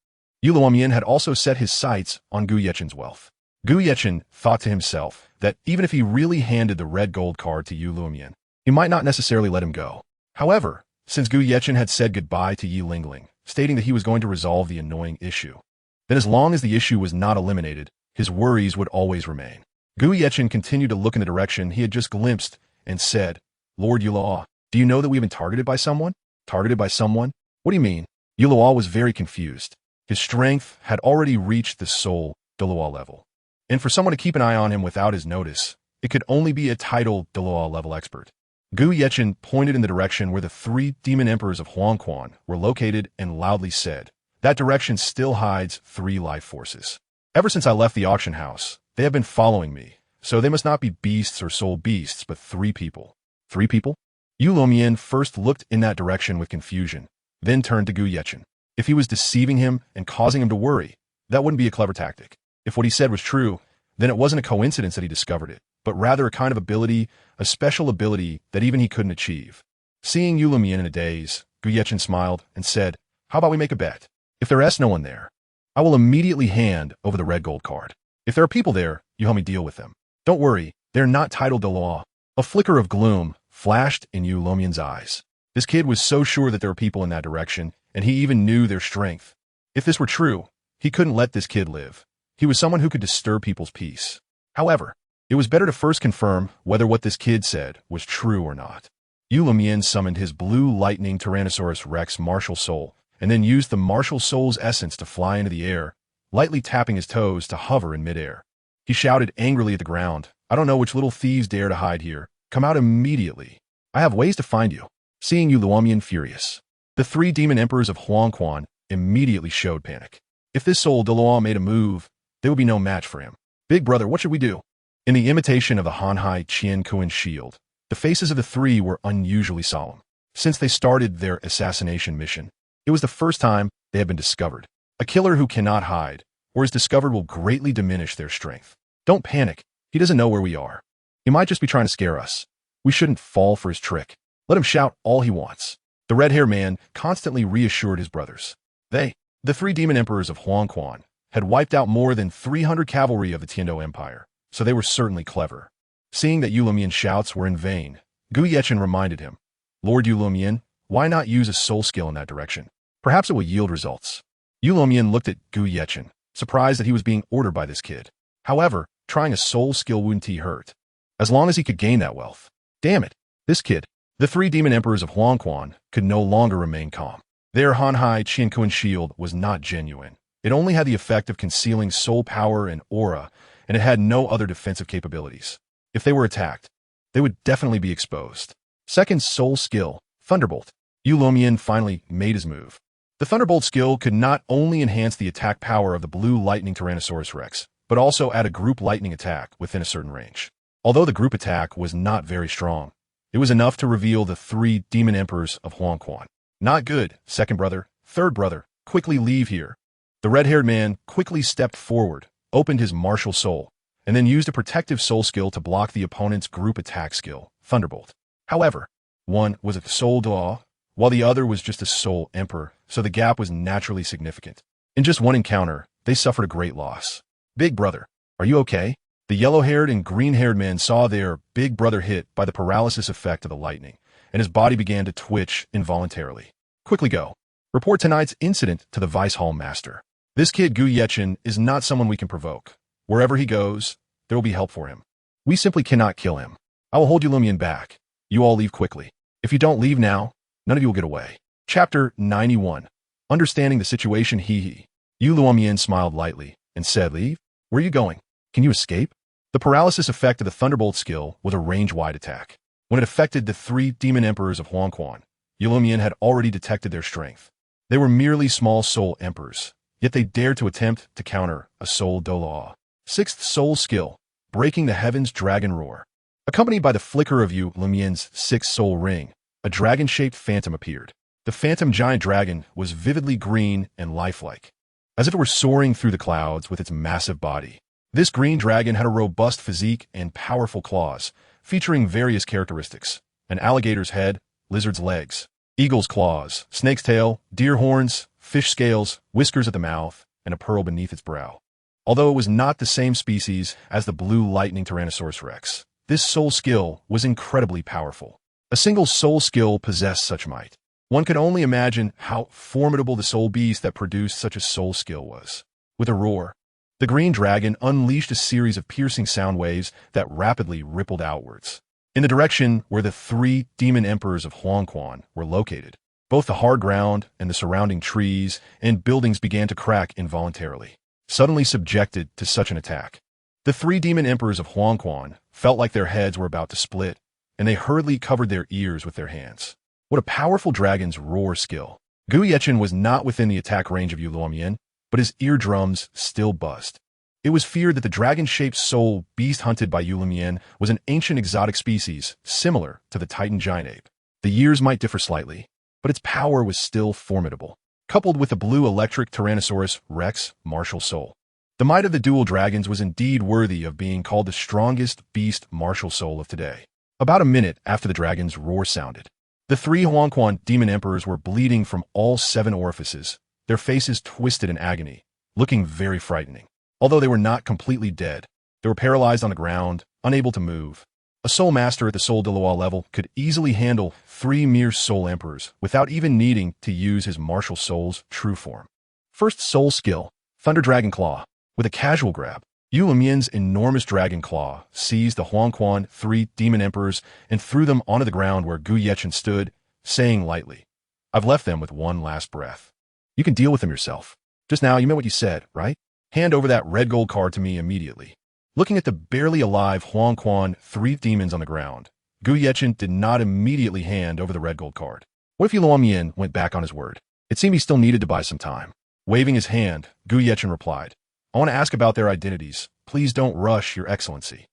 Luomian had also set his sights on Gu Yechen's wealth. Gu Yechen thought to himself that even if he really handed the red gold card to Luomian, he might not necessarily let him go. However, since Gu Yechen had said goodbye to Yi Lingling, stating that he was going to resolve the annoying issue, then as long as the issue was not eliminated, his worries would always remain. Gu Yechen continued to look in the direction he had just glimpsed and said, "Lord Douluo, do you know that we've been targeted by someone?" "Targeted by someone? What do you mean?" Douluo was very confused. His strength had already reached the soul Douluo level, and for someone to keep an eye on him without his notice, it could only be a titled Douluo level expert. Gu Yechen pointed in the direction where the 3 demon emperors of Huangquan were located and loudly said, "That direction still hides 3 life forces. Ever since I left the auction house, they have been following me, so they must not be beasts or soul beasts, but 3 people. 3 people? Luomian first looked in that direction with confusion, then turned to Gu Yechen. If he was deceiving him and causing him to worry, that wouldn't be a clever tactic. If what he said was true, then it wasn't a coincidence that he discovered it, but rather a kind of ability, a special ability that even he couldn't achieve. Seeing Luomian in a daze, Gu Yechen smiled and said, "How about we make a bet? If there is no one there, I will immediately hand over the red gold card. If there are people there, you help me deal with them. Don't worry, they're not titled Douluo." A flicker of gloom flashed in Yu Luomian's eyes. This kid was so sure that there were people in that direction, and he even knew their strength. If this were true, he couldn't let this kid live. He was someone who could disturb people's peace. However, it was better to first confirm whether what this kid said was true or not. Yu Luomian summoned his blue lightning Tyrannosaurus Rex martial soul, and then used the martial soul's essence to fly into the air, lightly tapping his toes to hover in midair. He shouted angrily at the ground, "I don't know which little thieves dare to hide here. Come out immediately. I have ways to find you." Seeing Yu Luomian furious, the 3 demon emperors of Huangquan immediately showed panic. If this soul Douluo made a move, there would be no match for him. "Big brother, what should we do?" In the imitation of the Hanhai Qian Kuan shield, the faces of the 3 were unusually solemn. Since they started their assassination mission, it was the first time they had been discovered. A killer who cannot hide, or is discovered, will greatly diminish their strength. Don't panic. He doesn't know where we are. He might just be trying to scare us. We shouldn't fall for his trick. Let him shout all he wants. The red-haired man constantly reassured his brothers. They, the 3 demon emperors of Huangquan, had wiped out more than 300 cavalry of the Tiando Empire, so they were certainly clever. Seeing that Yu Luomian's shouts were in vain, Gu Yechen reminded him, "Lord Yu Luomian, why not use a soul skill in that direction? Perhaps it will yield results." Yu Luomian looked at Gu Yechen, surprised that he was being ordered by this kid. However, trying a soul skill wouldn't hurt, as long as he could gain that wealth. Damn it, this kid. The 3 demon emperors of Huangquan could no longer remain calm. Their Hanhai Qiankuan shield was not genuine. It only had the effect of concealing soul power and aura, and it had no other defensive capabilities. If they were attacked, they would definitely be exposed. Second soul skill, Thunderbolt. Yu Luomian finally made his move. The Thunderbolt skill could not only enhance the attack power of the blue lightning Tyrannosaurus Rex, but also add a group lightning attack within a certain range. Although the group attack was not very strong, it was enough to reveal the 3 demon emperors of Huangquan. "Not good, second brother, third brother, quickly leave here." The red-haired man quickly stepped forward, opened his martial soul, and then used a protective soul skill to block the opponent's group attack skill, Thunderbolt. However, one was a soul Douluo, while the other was just a soul emperor, so the gap was naturally significant. In just one encounter, they suffered a great loss. "Big brother, are you okay?" The yellow-haired and green-haired men saw their big brother hit by the paralysis effect of the lightning, and his body began to twitch involuntarily. "Quickly go. Report tonight's incident to the Vice Hall Master. This kid Gu Yechen is not someone we can provoke. Wherever he goes, there will be help for him. We simply cannot kill him. I will hold Yu Luomian back. You all leave quickly. If you don't leave now, none of you will get away." Chapter 91. Understanding the situation. Yu Luomian smiled lightly and said, "Leave? Where are you going? Can you escape?" The paralysis effect of the Thunderbolt skill was a range-wide attack. When it affected the 3 demon emperors of Huangquan, Yu Luomian had already detected their strength. They were merely small soul emperors, yet they dared to attempt to counter a soul Douluo. 6th soul skill, breaking the heavens dragon roar. Accompanied by the flicker of Yu Luomian's 6th soul ring, a dragon-shaped phantom appeared. The phantom giant dragon was vividly green and lifelike, as if it were soaring through the clouds with its massive body. This green dragon had a robust physique and powerful claws, featuring various characteristics: an alligator's head, lizard's legs, eagle's claws, snake's tail, deer horns, fish scales, whiskers at the mouth, and a pearl beneath its brow. Although it was not the same species as the blue lightning Tyrannosaurus Rex, this soul skill was incredibly powerful. A single soul skill possessed such might. One could only imagine how formidable the soul beast that produced such a soul skill was. With a roar, the green dragon unleashed a series of piercing sound waves that rapidly rippled outwards, in the direction where the 3 demon emperors of Huangquan were located. Both the hard ground and the surrounding trees and buildings began to crack involuntarily, suddenly subjected to such an attack. The 3 demon emperors of Huangquan felt like their heads were about to split, and they hurriedly covered their ears with their hands. What a powerful dragon's roar skill! Gu Yechen was not within the attack range of Yu Luomian, but his eardrums still buzzed. It was feared that the dragon-shaped soul beast hunted by Yu Luomian was an ancient exotic species similar to the Titan giant ape. The years might differ slightly, but its power was still formidable, coupled with the blue electric Tyrannosaurus Rex martial soul. The might of the dual dragons was indeed worthy of being called the strongest beast martial soul of today. About a minute after the dragon's roar sounded, the 3 Huangquan demon emperors were bleeding from all 7 orifices, their faces twisted in agony, looking very frightening. Although they were not completely dead, they were paralyzed on the ground, unable to move. A soul master at the Soul Douluo level could easily handle 3 mere soul emperors without even needing to use his martial soul's true form. First soul skill, Thunder Dragon Claw. With a casual grab, Yu Lumian's enormous dragon claw seized the Huangquan 3 demon emperors and threw them onto the ground where Gu Yechen stood, saying lightly, "I've left them with one last breath. You can deal with them yourself. Just now you meant what you said, right? Hand over that red gold card to me immediately." Looking at the barely alive Huangquan 3 demons on the ground, Gu Yechen did not immediately hand over the red gold card. What if Yu Lumian went back on his word? It seemed he still needed to buy some time. Waving his hand, Gu Yechen replied, "I want to ask about their identities. Please don't rush, Your Excellency."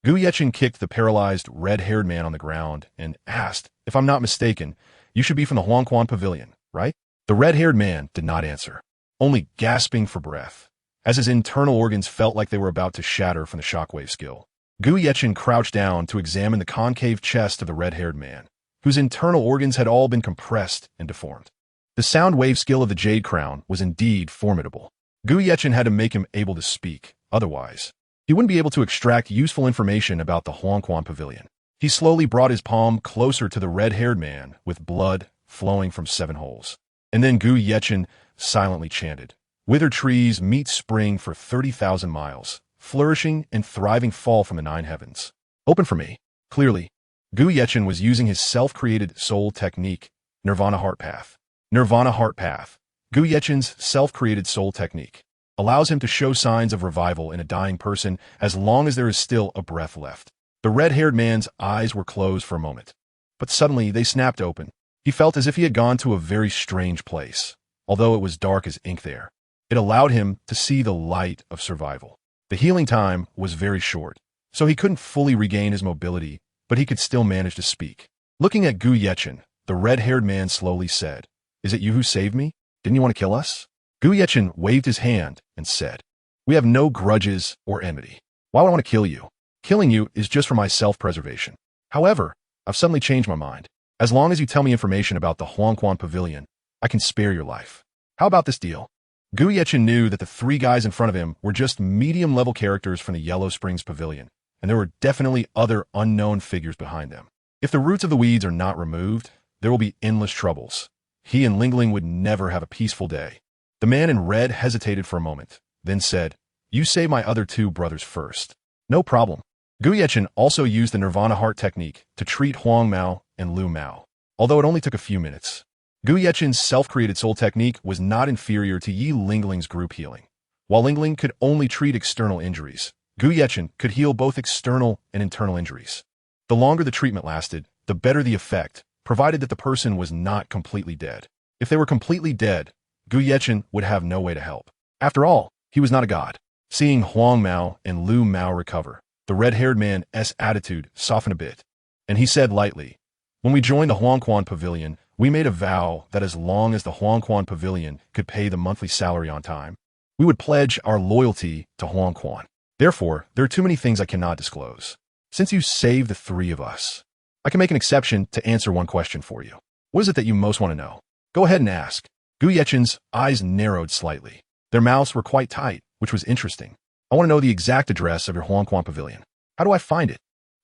Gu Yechen kicked the paralyzed, red-haired man on the ground and asked, "If I'm not mistaken, you should be from the Huangquan Pavilion, right?" The red-haired man did not answer, only gasping for breath, as his internal organs felt like they were about to shatter from the shockwave skill. Gu Yechen crouched down to examine the concave chest of the red-haired man, whose internal organs had all been compressed and deformed. The sound wave skill of the Jade Crown was indeed formidable. Gu Yechen had to make him able to speak, otherwise he wouldn't be able to extract useful information about the Huangquan Pavilion. He slowly brought his palm closer to the red-haired man with blood flowing from 7 holes. And then Gu Yechen silently chanted, "Withered trees meet spring for 30,000 miles, flourishing and thriving fall from the 9 heavens. Open for me." Clearly, Gu Yechen was using his self-created soul technique, Nirvana Heart Path. Nirvana Heart Path, Gu Yechen's self-created soul technique, allows him to show signs of revival in a dying person as long as there is still a breath left. The red-haired man's eyes were closed for a moment, but suddenly they snapped open. He felt as if he had gone to a very strange place, although it was dark as ink there. It allowed him to see the light of survival. The healing time was very short, so he couldn't fully regain his mobility, but he could still manage to speak. Looking at Gu Yechen, the red-haired man slowly said, "Is it you who saved me? Didn't you want to kill us?" Gu Yechen waved his hand and said, "We have no grudges or enmity. Why would I want to kill you? Killing you is just for my self-preservation. However, I've suddenly changed my mind. As long as you tell me information about the Huangquan Pavilion, I can spare your life. How about this deal?" Gu Yechen knew that the 3 guys in front of him were just medium-level characters from the Yellow Springs Pavilion, and there were definitely other unknown figures behind them. If the roots of the weeds are not removed, there will be endless troubles. He and Lingling would never have a peaceful day. The man in red hesitated for a moment, then said, "You save my other 2 brothers first." "No problem." Gu Yechen also used the Nirvana Heart technique to treat Huang Mao and Lu Mao, although it only took a few minutes. Gu Yechen's self-created soul technique was not inferior to Yi Lingling's group healing. While Lingling could only treat external injuries, Gu Yechen could heal both external and internal injuries. The longer the treatment lasted, the better the effect, provided that the person was not completely dead. If they were completely dead, Gu Yechen would have no way to help. After all, he was not a god. Seeing Huang Mao and Lu Mao recover, the red-haired man's attitude softened a bit, and he said lightly, "When we joined the Huangquan Pavilion, we made a vow that as long as the Huangquan Pavilion could pay the monthly salary on time, we would pledge our loyalty to Huangquan. Therefore, there are too many things I cannot disclose. Since you saved the 3 of us, I can make an exception to answer one question for you. What is it that you most want to know? Go ahead and ask." Gu Yechen's eyes narrowed slightly. Their mouths were quite tight, which was interesting. "I want to know the exact address of your Huangquan Pavilion. How do I find it?"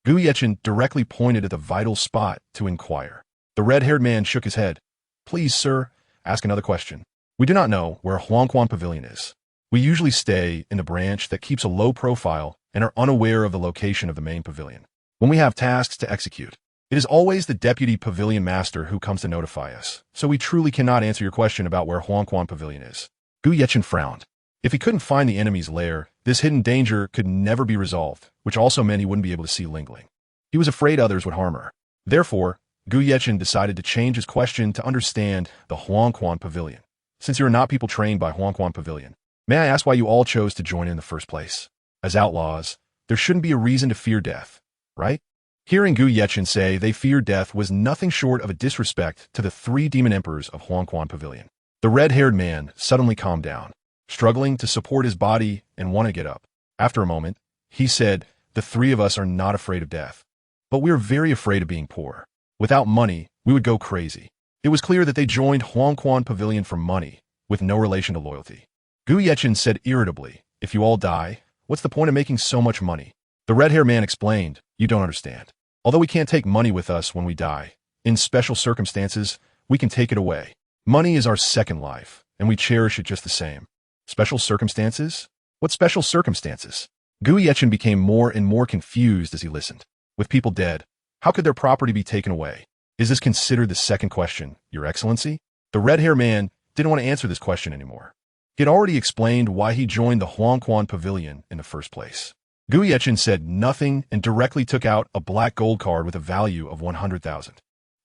Gu Yechen directly pointed at the vital spot to inquire. The red-haired man shook his head. "Please, sir, ask another question. We do not know where Huangquan Pavilion is. We usually stay in the branch that keeps a low profile and are unaware of the location of the main pavilion. When we have tasks to execute, it is always the deputy pavilion master who comes to notify us, so we truly cannot answer your question about where Huangquan Pavilion is." Gu Yechen frowned. If he couldn't find the enemy's lair, this hidden danger could never be resolved, which also meant he wouldn't be able to see Lingling. He was afraid others would harm her. Therefore, Gu Yechen decided to change his question to understand the Huangquan Pavilion. "Since you are not people trained by Huangquan Pavilion, may I ask why you all chose to join in the first place? As outlaws, there shouldn't be a reason to fear death, right?" Hearing Gu Yechen say they feared death was nothing short of a disrespect to the 3 demon emperors of Huangquan Pavilion. The red-haired man suddenly calmed down, struggling to support his body and want to get up. After a moment, he said, "The 3 of us are not afraid of death, but we are very afraid of being poor. Without money, we would go crazy." It was clear that they joined Huangquan Pavilion for money, with no relation to loyalty. Gu Yechen said irritably, "If you all die, what's the point of making so much money?" The red-haired man explained, "You don't understand. Although we can't take money with us when we die, in special circumstances, we can take it away. Money is our second life, and we cherish it just the same. Special circumstances? What special circumstances? Gu Yechen became more and more confused as he listened. With people dead, how could their property be taken away? Is this considered the second question, Your Excellency? The red-haired man didn't want to answer this question anymore. He had already explained why he joined the Huangquan Pavilion in the first place. Gu Yechen said nothing and directly took out a black gold card with a value of 100,000.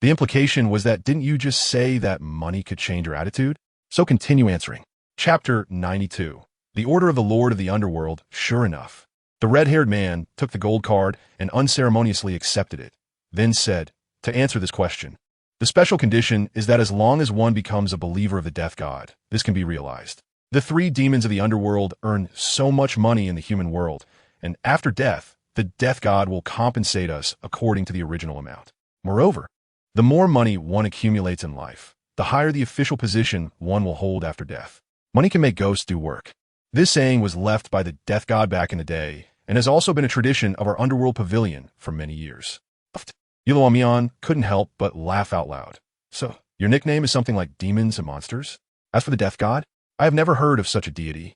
The implication was that didn't you just say that money could change your attitude? So continue answering. Chapter 92. The Order of the Lord of the Underworld. Sure enough, the red-haired man took the gold card and unceremoniously accepted it, then said, to answer this question, the special condition is that as long as one becomes a believer of the death god, this can be realized. The three demons of the underworld earn so much money in the human world, and after death, the death god will compensate us according to the original amount. Moreover, the more money one accumulates in life, the higher the official position one will hold after death. Money can make ghosts do work. This saying was left by the death god back in the day, and has also been a tradition of our underworld pavilion for many years. Yuluomian couldn't help but laugh out loud. So, your nickname is something like demons and monsters? As for the death god, I have never heard of such a deity.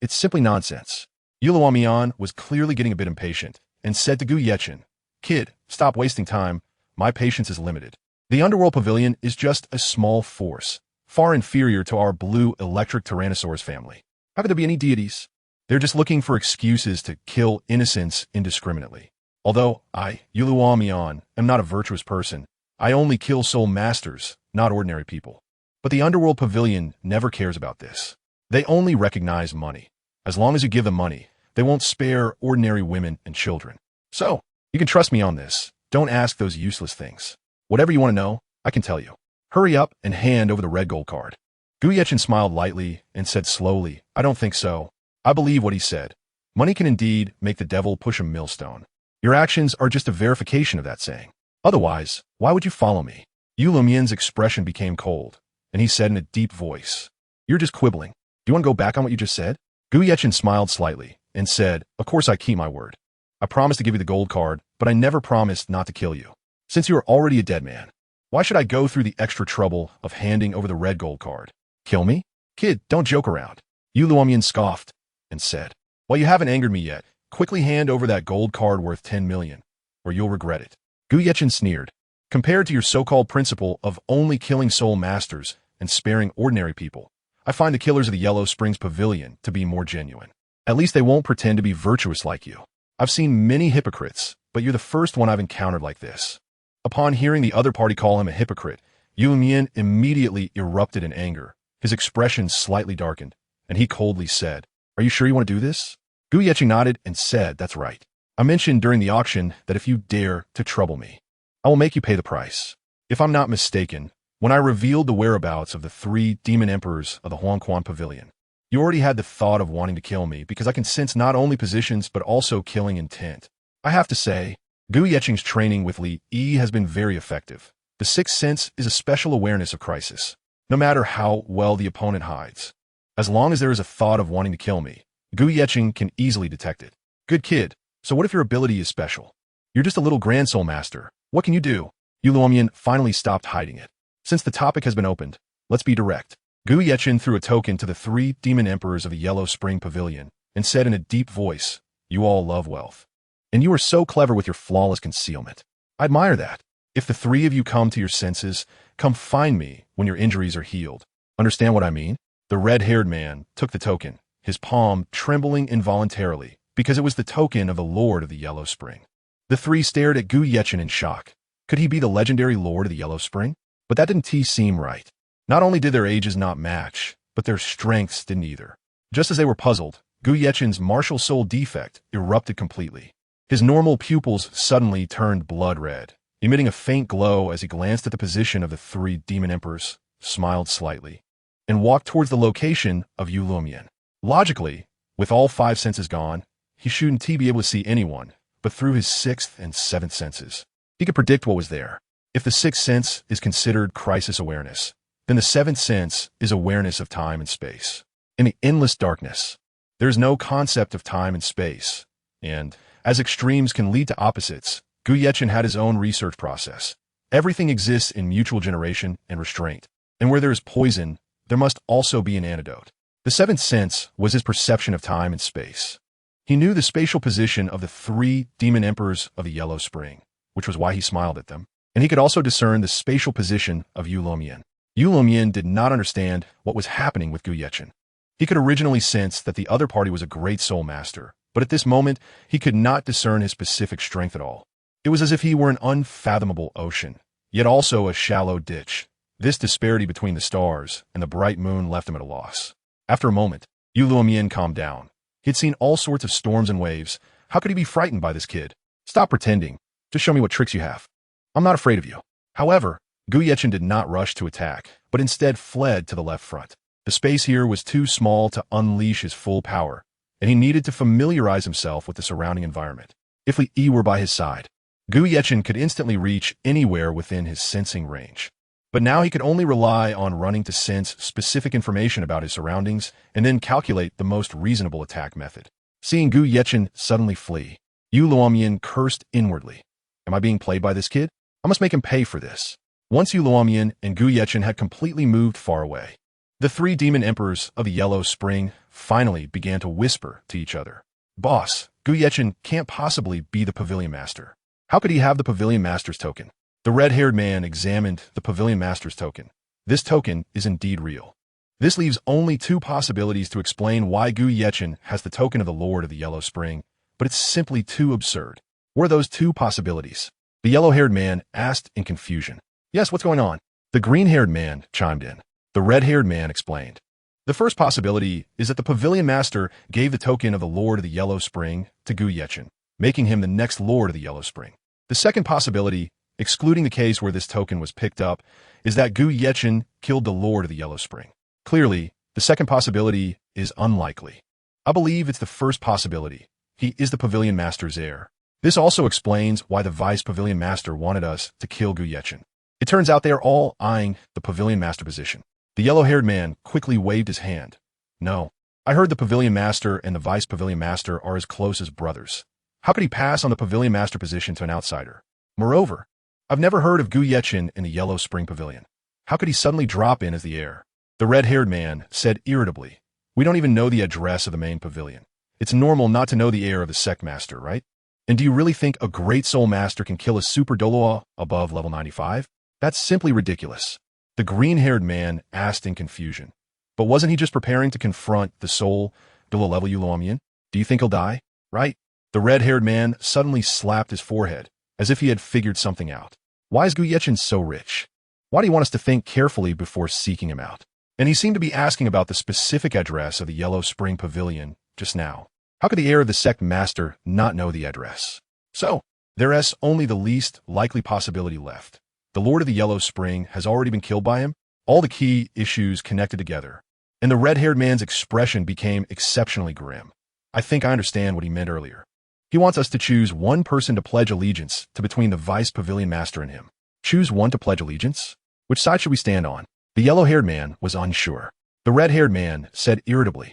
It's simply nonsense. Yuluomian was clearly getting a bit impatient, and said to Gu Yechen, Kid, stop wasting time, my patience is limited. The underworld pavilion is just a small force, far inferior to our blue electric Tyrannosaurus family. How could there be any deities? They're just looking for excuses to kill innocents indiscriminately. Although I, Yuluomian, am not a virtuous person, I only kill soul masters, not ordinary people. But the underworld pavilion never cares about this. They only recognize money. As long as you give them money, they won't spare ordinary women and children. So, you can trust me on this. Don't ask those useless things. Whatever you want to know, I can tell you. Hurry up and hand over the red gold card. Gu Yechen smiled lightly and said slowly, I don't think so. I believe what he said. Money can indeed make the devil push a millstone. Your actions are just a verification of that saying. Otherwise, why would you follow me? Yu Lumian's expression became cold, and he said in a deep voice, You're just quibbling. Do you want to go back on what you just said? Gu Yechen smiled slightly and said, Of course I keep my word. I promised to give you the gold card, but I never promised not to kill you. Since you are already a dead man, why should I go through the extra trouble of handing over the red gold card? Kill me? Kid, don't joke around. Yu Luomian scoffed and said, Well, you haven't angered me yet. Quickly hand over that gold card worth 10 million, or you'll regret it. Gu Yechen sneered. Compared to your so-called principle of only killing soul masters and sparing ordinary people, I find the killers of the Yellow Springs Pavilion to be more genuine. At least they won't pretend to be virtuous like you. I've seen many hypocrites, but you're the first one I've encountered like this. Upon hearing the other party call him a hypocrite, Yu Lumian immediately erupted in anger. His expression slightly darkened, and he coldly said, Are you sure you want to do this? Gu Yechen nodded and said, That's right. I mentioned during the auction that if you dare to trouble me, I will make you pay the price. If I'm not mistaken, when I revealed the whereabouts of the three demon emperors of the Huangquan Pavilion, you already had the thought of wanting to kill me because I can sense not only positions but also killing intent. I have to say, Gu Yechen's training with Li Yi has been very effective. The sixth sense is a special awareness of crisis, no matter how well the opponent hides. As long as there is a thought of wanting to kill me, Gu Yechen can easily detect it. Good kid, so what if your ability is special? You're just a little Grand Soul Master. What can you do? Yu Luomian finally stopped hiding it. Since the topic has been opened, let's be direct. Gu Yechen threw a token to the three demon emperors of the Yellow Spring Pavilion and said in a deep voice, You all love wealth. And you are so clever with your flawless concealment. I admire that. If the three of you come to your senses, come find me when your injuries are healed. Understand what I mean? The red-haired man took the token, his palm trembling involuntarily, because it was the token of the Lord of the Yellow Spring. The three stared at Gu Yechen in shock. Could he be the legendary Lord of the Yellow Spring? But that didn't seem right. Not only did their ages not match, but their strengths didn't either. Just as they were puzzled, Gu Yechen's martial soul defect erupted completely. His normal pupils suddenly turned blood red, emitting a faint glow as he glanced at the position of the three demon emperors, smiled slightly, and walked towards the location of Yu Lumian. Logically, with all five senses gone, he shouldn't be able to see anyone, but through his sixth and seventh senses, he could predict what was there. If the sixth sense is considered crisis awareness, then the seventh sense is awareness of time and space. In the endless darkness, there is no concept of time and space, and as extremes can lead to opposites, Gu Yechen had his own research process. Everything exists in mutual generation and restraint. And where there is poison, there must also be an antidote. The seventh sense was his perception of time and space. He knew the spatial position of the three demon emperors of the Yellow Spring, which was why he smiled at them. And he could also discern the spatial position of Yu Luomian. Yu Luomian did not understand what was happening with Gu Yechen. He could originally sense that the other party was a great soul master, but at this moment, he could not discern his specific strength at all. It was as if he were an unfathomable ocean, yet also a shallow ditch. This disparity between the stars and the bright moon left him at a loss. After a moment, Yu Luomian calmed down. He had seen all sorts of storms and waves. How could he be frightened by this kid? Stop pretending. Just show me what tricks you have. I'm not afraid of you. However, Gu Yechen did not rush to attack, but instead fled to the left front. The space here was too small to unleash his full power, and he needed to familiarize himself with the surrounding environment. If Li Yi were by his side, Gu Yechen could instantly reach anywhere within his sensing range. But now he could only rely on running to sense specific information about his surroundings and then calculate the most reasonable attack method. Seeing Gu Yechen suddenly flee, Yu Luomian cursed inwardly. Am I being played by this kid? I must make him pay for this. Once Yu Luomian and Gu Yechen had completely moved far away, the three demon emperors of the Yellow Spring finally began to whisper to each other. Boss, Gu Yechen can't possibly be the Pavilion Master. How could he have the Pavilion Master's token? The red-haired man examined the Pavilion Master's token. This token is indeed real. This leaves only two possibilities to explain why Gu Yechen has the token of the Lord of the Yellow Spring, but it's simply too absurd. What are those two possibilities? The yellow-haired man asked in confusion. Yes, what's going on? The green-haired man chimed in. The red-haired man explained. The first possibility is that the Pavilion Master gave the token of the Lord of the Yellow Spring to Gu Yechen, making him the next Lord of the Yellow Spring. The second possibility, excluding the case where this token was picked up, is that Gu Yechen killed the Lord of the Yellow Spring. Clearly, the second possibility is unlikely. I believe it's the first possibility. He is the Pavilion Master's heir. This also explains why the Vice Pavilion Master wanted us to kill Gu Yechen. It turns out they are all eyeing the Pavilion Master position. The yellow-haired man quickly waved his hand. No, I heard the Pavilion Master and the Vice Pavilion Master are as close as brothers. How could he pass on the Pavilion Master position to an outsider? Moreover, I've never heard of Gu Yechen in the Yellow Spring Pavilion. How could he suddenly drop in as the heir? The red-haired man said irritably, We don't even know the address of the main pavilion. It's normal not to know the heir of the sect master, right? And do you really think a great soul master can kill a super Douluo above level 95? That's simply ridiculous. The green-haired man asked in confusion. But wasn't he just preparing to confront the soul Douluo level Yu Luomian? Do you think he'll die? Right? The red-haired man suddenly slapped his forehead, as if he had figured something out. Why is Gu Yechen so rich? Why do you want us to think carefully before seeking him out? And he seemed to be asking about the specific address of the Yellow Spring Pavilion just now. How could the heir of the sect master not know the address? So, there is only the least likely possibility left. The Lord of the Yellow Spring has already been killed by him, all the key issues connected together, and the red-haired man's expression became exceptionally grim. I think I understand what he meant earlier. He wants us to choose one person to pledge allegiance to between the Vice Pavilion Master and him. Choose one to pledge allegiance? Which side should we stand on? The yellow-haired man was unsure. The red-haired man said irritably,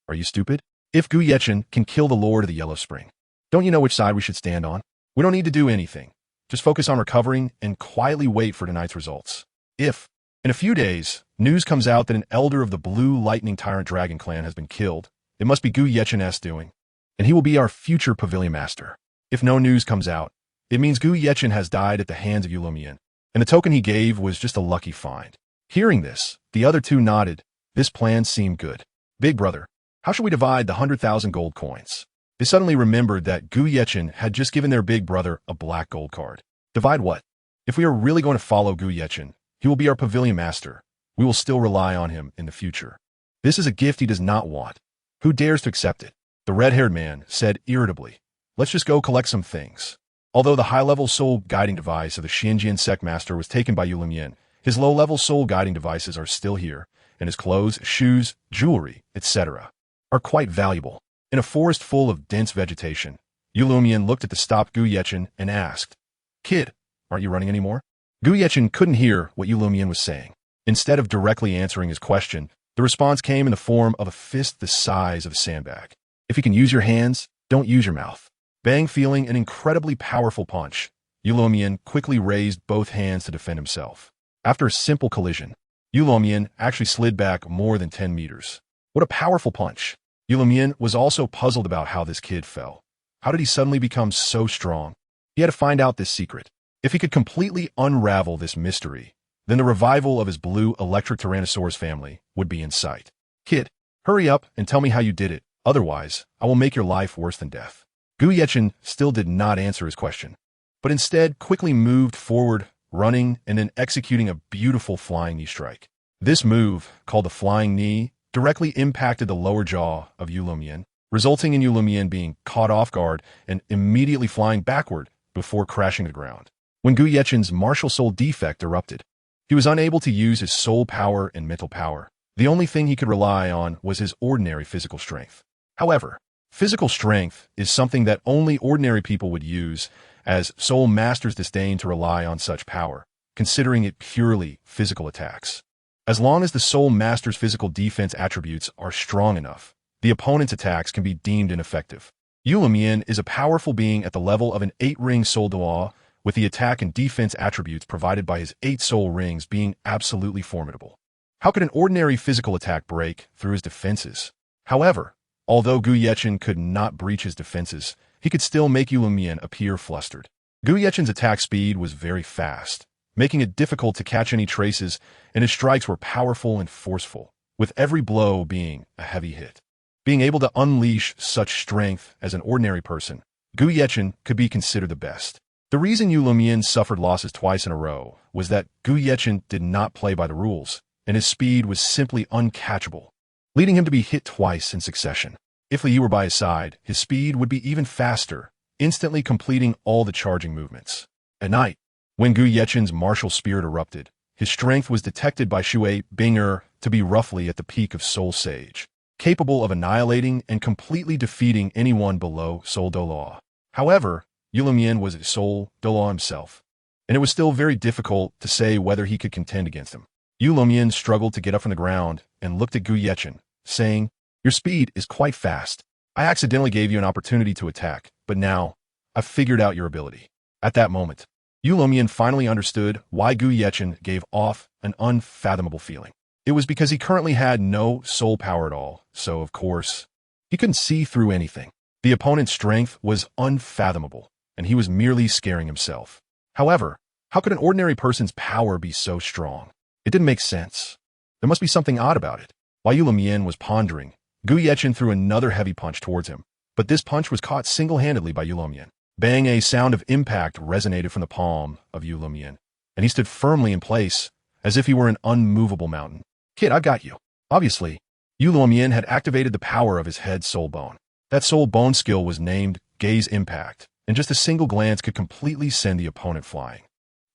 Are you stupid? If Gu Yechen can kill the Lord of the Yellow Spring, don't you know which side we should stand on? We don't need to do anything. Just focus on recovering and quietly wait for tonight's results. If, in a few days, news comes out that an elder of the Blue Lightning Tyrant Dragon clan has been killed, it must be Gu Yechen's doing, and he will be our future Pavilion Master. If no news comes out, it means Gu Yechen has died at the hands of Yu Luomian, and the token he gave was just a lucky find. Hearing this, the other two nodded. This plan seemed good. Big brother, how should we divide the 100,000 gold coins? They suddenly remembered that Gu Yechen had just given their big brother a black gold card. Divide what? If we are really going to follow Gu Yechen, he will be our Pavilion Master. We will still rely on him in the future. This is a gift he does not want. Who dares to accept it? The red-haired man said irritably, Let's just go collect some things. Although the high-level soul guiding device of the Xianjian sect master was taken by Yu Luomian, his low-level soul guiding devices are still here, and his clothes, shoes, jewelry, etc. are quite valuable. In a forest full of dense vegetation, Yu Luomian looked at the stopped Gu Yechen and asked, Kid, aren't you running anymore? Gu Yechen couldn't hear what Yu Luomian was saying. Instead of directly answering his question, the response came in the form of a fist the size of a sandbag. If you can use your hands, don't use your mouth. Bang, feeling an incredibly powerful punch, Yu Luomian quickly raised both hands to defend himself. After a simple collision, Yu Luomian actually slid back more than 10 meters. What a powerful punch! Yu Luomian was also puzzled about how this kid fell. How did he suddenly become so strong? He had to find out this secret. If he could completely unravel this mystery, then the revival of his blue electric Tyrannosaurus family would be in sight. Kid, hurry up and tell me how you did it. Otherwise, I will make your life worse than death. Gu Yechen still did not answer his question, but instead quickly moved forward, running and then executing a beautiful flying knee strike. This move, called the flying knee, directly impacted the lower jaw of Yu Luomian, resulting in Yu Luomian being caught off guard and immediately flying backward before crashing to the ground. When Gu Yechen's martial soul defect erupted, he was unable to use his soul power and mental power. The only thing he could rely on was his ordinary physical strength. However, physical strength is something that only ordinary people would use, as soul masters disdain to rely on such power, considering it purely physical attacks. As long as the soul master's physical defense attributes are strong enough, the opponent's attacks can be deemed ineffective. Yu Luomian is a powerful being at the level of an 8-ring soul Douluo, with the attack and defense attributes provided by his 8 soul rings being absolutely formidable. How could an ordinary physical attack break through his defenses? However, although Gu Yechen could not breach his defenses, he could still make Yu Luomian appear flustered. Gu Yechen's attack speed was very fast, making it difficult to catch any traces, and his strikes were powerful and forceful, with every blow being a heavy hit. Being able to unleash such strength as an ordinary person, Gu Yechen could be considered the best. The reason Yu Luomian suffered losses twice in a row was that Gu Yechen did not play by the rules, and his speed was simply uncatchable, leading him to be hit twice in succession. If Li Yi were by his side, his speed would be even faster, instantly completing all the charging movements. At night, when Gu Yechen's martial spirit erupted, his strength was detected by Shui Binger to be roughly at the peak of Soul Sage, capable of annihilating and completely defeating anyone below Soul Douluo. However, Yu Luomian was a Soul Douluo himself, and it was still very difficult to say whether he could contend against him. Yu Luomian struggled to get up from the ground and looked at Gu Yechen, saying, "Your speed is quite fast. I accidentally gave you an opportunity to attack, but now I've figured out your ability." At that moment, Yu Luomian finally understood why Gu Yechen gave off an unfathomable feeling. It was because he currently had no soul power at all, so of course, he couldn't see through anything. The opponent's strength was unfathomable, and he was merely scaring himself. However, how could an ordinary person's power be so strong? It didn't make sense. There must be something odd about it. While Yu Luomian was pondering, Gu Yechen threw another heavy punch towards him, but this punch was caught single-handedly by Yu Luomian. Bang! A sound of impact resonated from the palm of Yu Luomian, and he stood firmly in place, as if he were an unmovable mountain. "Kid, I've got you." Obviously, Yu Luomian had activated the power of his head soul bone. That soul bone skill was named Gaze Impact, and just a single glance could completely send the opponent flying.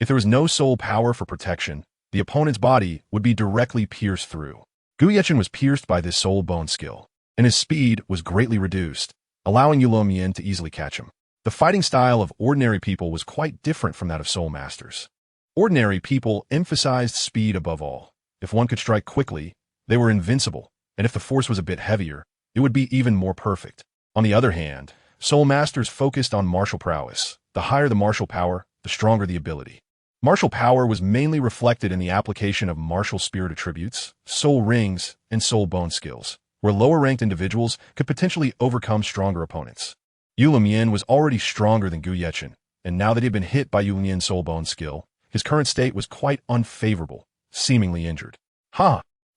If there was no soul power for protection, the opponent's body would be directly pierced through. Gu Yechen was pierced by this soul bone skill, and his speed was greatly reduced, allowing Yu Luomian to easily catch him. The fighting style of ordinary people was quite different from that of soul masters. Ordinary people emphasized speed above all. If one could strike quickly, they were invincible, and if the force was a bit heavier, it would be even more perfect. On the other hand, soul masters focused on martial prowess. The higher the martial power, the stronger the ability. Martial power was mainly reflected in the application of martial spirit attributes, soul rings, and soul bone skills, where lower-ranked individuals could potentially overcome stronger opponents. Yu Luomian was already stronger than Gu Yechen, and now that he had been hit by Yu Luomian's soul bone skill, his current state was quite unfavorable, seemingly injured.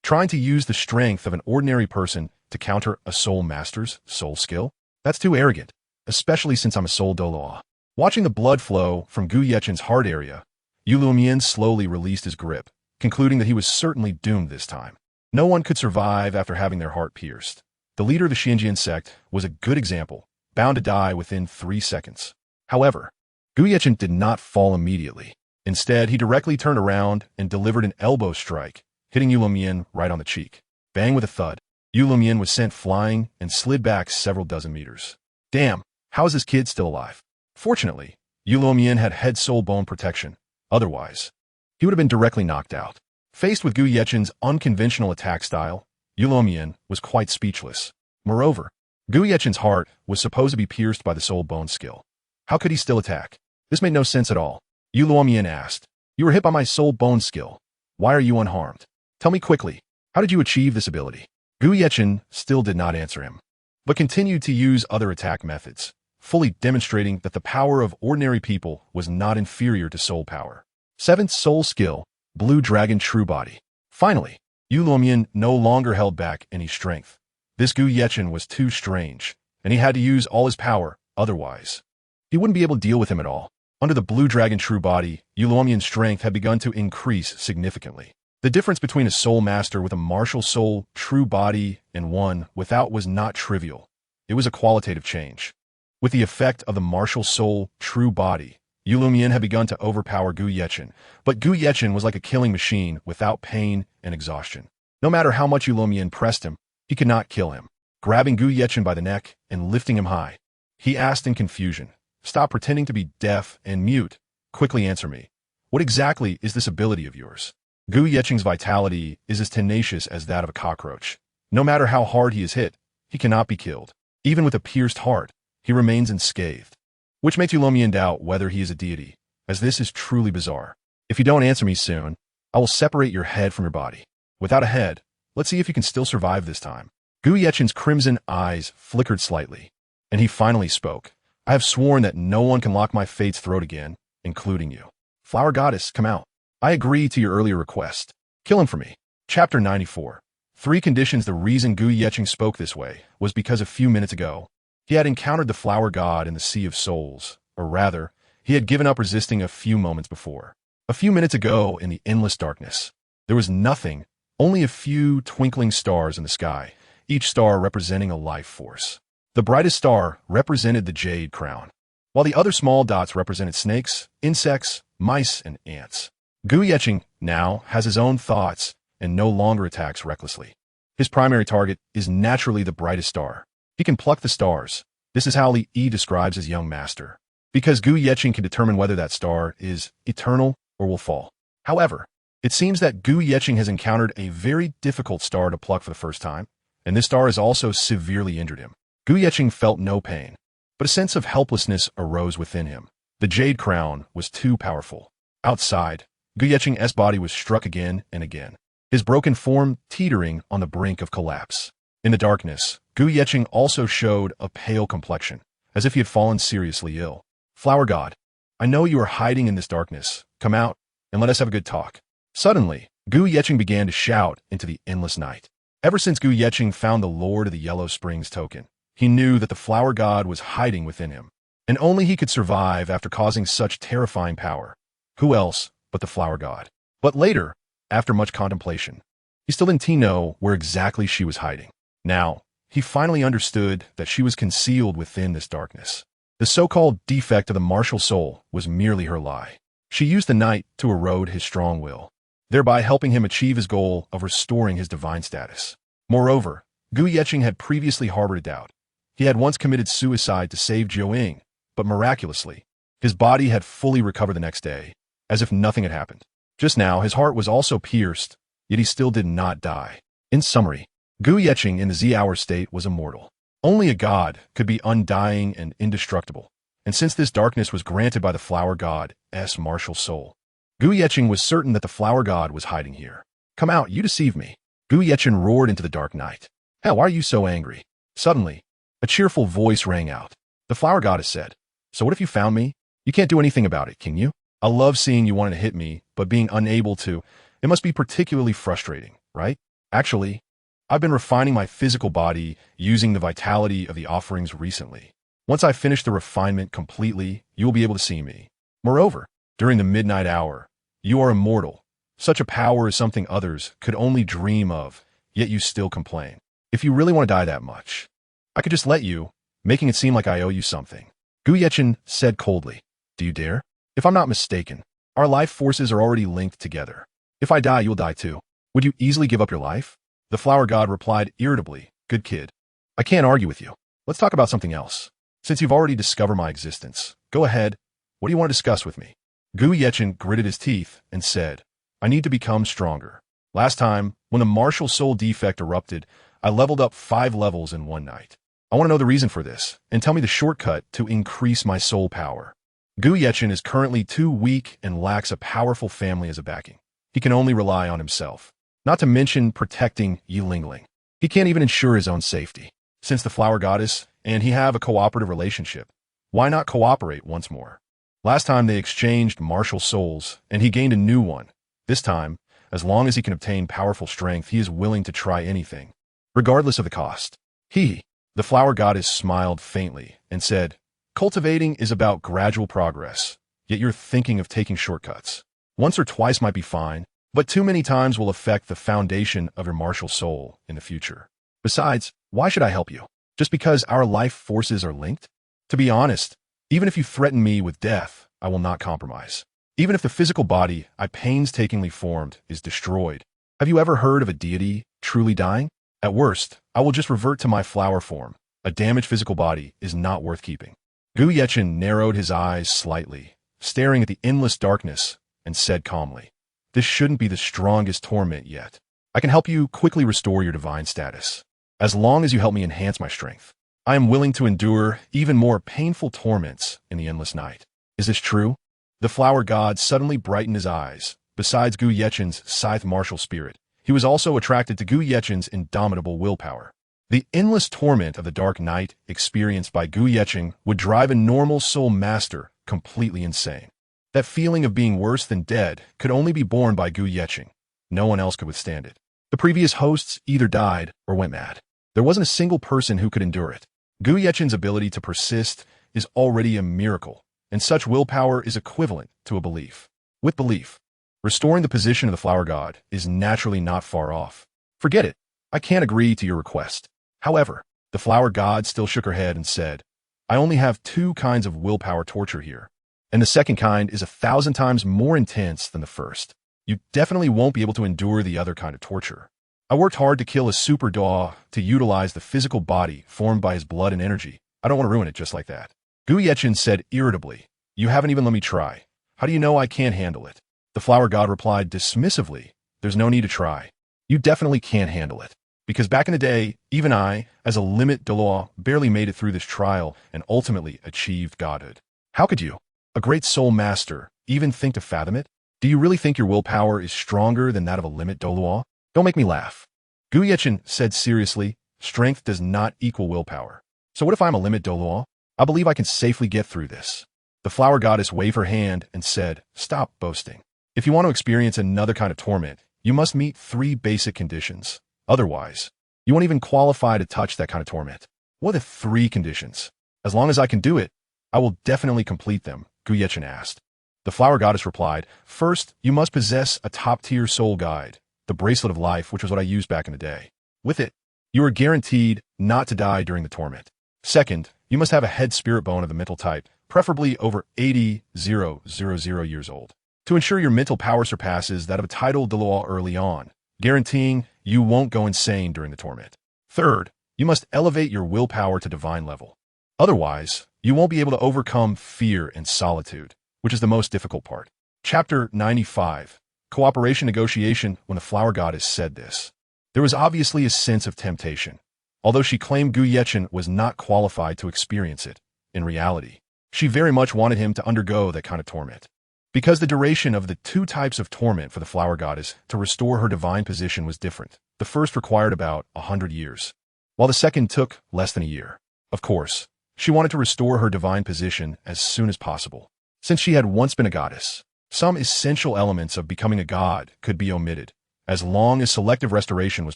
Trying to use the strength of an ordinary person to counter a soul master's soul skill? That's too arrogant, especially since I'm a Soul Douluo. Watching the blood flow from Gu Yechen's heart area, Yu Luomian slowly released his grip, concluding that he was certainly doomed this time. No one could survive after having their heart pierced. The leader of the Xinjiang sect was a good example, bound to die within 3 seconds. However, Gu Yechen did not fall immediately. Instead, he directly turned around and delivered an elbow strike, hitting Yu Luomian right on the cheek. Bang! With a thud, Yu Luomian was sent flying and slid back several dozen meters. Damn, how is this kid still alive? Fortunately, Yu Luomian had head soul bone protection. Otherwise, he would have been directly knocked out. Faced with Gu Yechen's unconventional attack style, Yu Luomian was quite speechless. Moreover, Gu Yechen's heart was supposed to be pierced by the soul bone skill. How could he still attack? This made no sense at all. Yu Luomian asked. You were hit by my soul bone skill. Why are you unharmed? Tell me quickly, how did you achieve this ability? Gu Yechen still did not answer him, but continued to use other attack methods, fully demonstrating that the power of ordinary people was not inferior to soul power. Seventh soul skill, Blue Dragon True Body. Finally, Yu Luomian no longer held back any strength. This Gu Yechen was too strange, and he had to use all his power, otherwise he wouldn't be able to deal with him at all. Under the Blue Dragon True Body, Yu Luomian's strength had begun to increase significantly. The difference between a soul master with a martial soul true body and one without was not trivial. It was a qualitative change. With the effect of the martial soul true body, Yu Luomian had begun to overpower Gu Yechen, but Gu Yechen was like a killing machine without pain and exhaustion. No matter how much Yu Luomian pressed him, he could not kill him. Grabbing Gu Yechen by the neck and lifting him high, he asked in confusion, "Stop pretending to be deaf and mute. Quickly answer me. What exactly is this ability of yours?" Gu Yechen's vitality is as tenacious as that of a cockroach. No matter how hard he is hit, he cannot be killed. Even with a pierced heart, he remains unscathed. Which makes Yu Luomian doubt whether he is a deity, as this is truly bizarre. If you don't answer me soon, I will separate your head from your body. Without a head, let's see if you can still survive this time. Gu Yechen's crimson eyes flickered slightly, and he finally spoke. I have sworn that no one can lock my fate's throat again, including you. Flower Goddess, come out. I agree to your earlier request. Kill him for me. Chapter 94. 3 conditions. The reason Gu Yechen spoke this way was because a few minutes ago, he had encountered the flower god in the Sea of Souls, or rather, he had given up resisting a few moments before. A few minutes ago, in the endless darkness, there was nothing, only a few twinkling stars in the sky, each star representing a life force. The brightest star represented the jade crown, while the other small dots represented snakes, insects, mice, and ants. Gu Yechen now has his own thoughts and no longer attacks recklessly. His primary target is naturally the brightest star. He can pluck the stars. This is how Li Yi describes his young master, because Gu Yechen can determine whether that star is eternal or will fall. However, it seems that Gu Yechen has encountered a very difficult star to pluck for the first time, and this star has also severely injured him. Gu Yechen felt no pain, but a sense of helplessness arose within him. The jade crown was too powerful. Outside, Gu Yechen's body was struck again and again, his broken form teetering on the brink of collapse. In the darkness, Gu Yechen also showed a pale complexion, as if he had fallen seriously ill. Flower God, I know you are hiding in this darkness. Come out, and let us have a good talk. Suddenly, Gu Yechen began to shout into the endless night. Ever since Gu Yechen found the Lord of the Yellow Springs token, he knew that the flower god was hiding within him, and only he could survive after causing such terrifying power. Who else but the flower god? But later, after much contemplation, he still didn't know where exactly she was hiding. Now, he finally understood that she was concealed within this darkness. The so-called defect of the martial soul was merely her lie. She used the night to erode his strong will, thereby helping him achieve his goal of restoring his divine status. Moreover, Gu Yechen had previously harbored a doubt. He had once committed suicide to save Jiuying, but miraculously, his body had fully recovered the next day, as if nothing had happened. Just now, his heart was also pierced, yet he still did not die. In summary, Gu Yechen in the Z-hour state was immortal. Only a god could be undying and indestructible, and since this darkness was granted by the flower god's martial soul, Gu Yechen was certain that the flower god was hiding here. Come out, you deceive me. Gu Yechen roared into the dark night. Hell, why are you so angry? Suddenly, a cheerful voice rang out. The flower goddess said, So what if you found me? You can't do anything about it, can you? I love seeing you wanting to hit me, but being unable to. It must be particularly frustrating, right? Actually, I've been refining my physical body using the vitality of the offerings recently. Once I finish the refinement completely, you will be able to see me. Moreover, during the midnight hour, you are immortal. Such a power is something others could only dream of, yet you still complain. If you really want to die that much, I could just let you, making it seem like I owe you something. Gu Yechen said coldly, Do you dare? If I'm not mistaken, our life forces are already linked together. If I die, you'll die too. Would you easily give up your life? The flower god replied irritably, Good kid. I can't argue with you. Let's talk about something else. Since you've already discovered my existence, go ahead. What do you want to discuss with me? Gu Yechen gritted his teeth and said, I need to become stronger. Last time, when the martial soul defect erupted, I leveled up 5 levels in one night. I want to know the reason for this, and tell me the shortcut to increase my soul power. Gu Yechen is currently too weak and lacks a powerful family as a backing. He can only rely on himself. Not to mention protecting Yi Lingling. He can't even ensure his own safety. Since the flower goddess and he have a cooperative relationship, why not cooperate once more? Last time they exchanged martial souls, and he gained a new one. This time, as long as he can obtain powerful strength, he is willing to try anything, regardless of the cost. The flower goddess smiled faintly and said, "Cultivating is about gradual progress, yet you're thinking of taking shortcuts. Once or twice might be fine, but too many times will affect the foundation of your martial soul in the future. Besides, why should I help you? Just because our life forces are linked? To be honest, even if you threaten me with death, I will not compromise. Even if the physical body I painstakingly formed is destroyed. Have you ever heard of a deity truly dying? At worst, I will just revert to my flower form. A damaged physical body is not worth keeping." Gu Yechen narrowed his eyes slightly, staring at the endless darkness, and said calmly, "This shouldn't be the strongest torment yet. I can help you quickly restore your divine status. As long as you help me enhance my strength, I am willing to endure even more painful torments in the endless night. Is this true?" The flower god suddenly brightened his eyes. Besides Gu Yechen's scythe martial spirit, he was also attracted to Gu Yechen's indomitable willpower. The endless torment of the dark night experienced by Gu Yechen would drive a normal soul master completely insane. That feeling of being worse than dead could only be borne by Gu Yechen. No one else could withstand it. The previous hosts either died or went mad. There wasn't a single person who could endure it. Gu Yechen's ability to persist is already a miracle, and such willpower is equivalent to a belief. With belief, restoring the position of the flower god is naturally not far off. Forget it. I can't agree to your request. However, the flower god still shook her head and said, "I only have two kinds of willpower torture here, and the second kind is 1,000 times more intense than the first. You definitely won't be able to endure the other kind of torture. I worked hard to kill a super daw to utilize the physical body formed by his blood and energy. I don't want to ruin it just like that." Gu Yechen said irritably, "You haven't even let me try. How do you know I can't handle it?" The flower god replied dismissively, "There's no need to try. You definitely can't handle it. Because back in the day, even I, as a limit Douluo, barely made it through this trial and ultimately achieved godhood. How could you, a great soul master, even think to fathom it? Do you really think your willpower is stronger than that of a limit Douluo? Don't make me laugh." Gu Yechen said seriously, "Strength does not equal willpower. So what if I'm a limit Douluo? I believe I can safely get through this." The flower goddess waved her hand and said, "Stop boasting. If you want to experience another kind of torment, you must meet 3 basic conditions. Otherwise, you won't even qualify to touch that kind of torment." "What are the 3 conditions? As long as I can do it, I will definitely complete them," Gu Yechen asked. The flower goddess replied, "First, you must possess a top-tier soul guide, the bracelet of life, which was what I used back in the day. With it, you are guaranteed not to die during the torment. Second, you must have a head spirit bone of the mental type, preferably over 80,000 years old, to ensure your mental power surpasses that of a title Douluo early on, guaranteeing you won't go insane during the torment. Third, you must elevate your willpower to divine level. Otherwise, you won't be able to overcome fear and solitude, which is the most difficult part." Chapter 95. Cooperation Negotiation. When the flower goddess said this, there was obviously a sense of temptation. Although she claimed Gu Yechen was not qualified to experience it, in reality, she very much wanted him to undergo that kind of torment. Because the duration of the 2 types of torment for the flower goddess to restore her divine position was different. The first required about 100 years, while the second took less than a year. Of course, she wanted to restore her divine position as soon as possible. Since she had once been a goddess, some essential elements of becoming a god could be omitted, as long as selective restoration was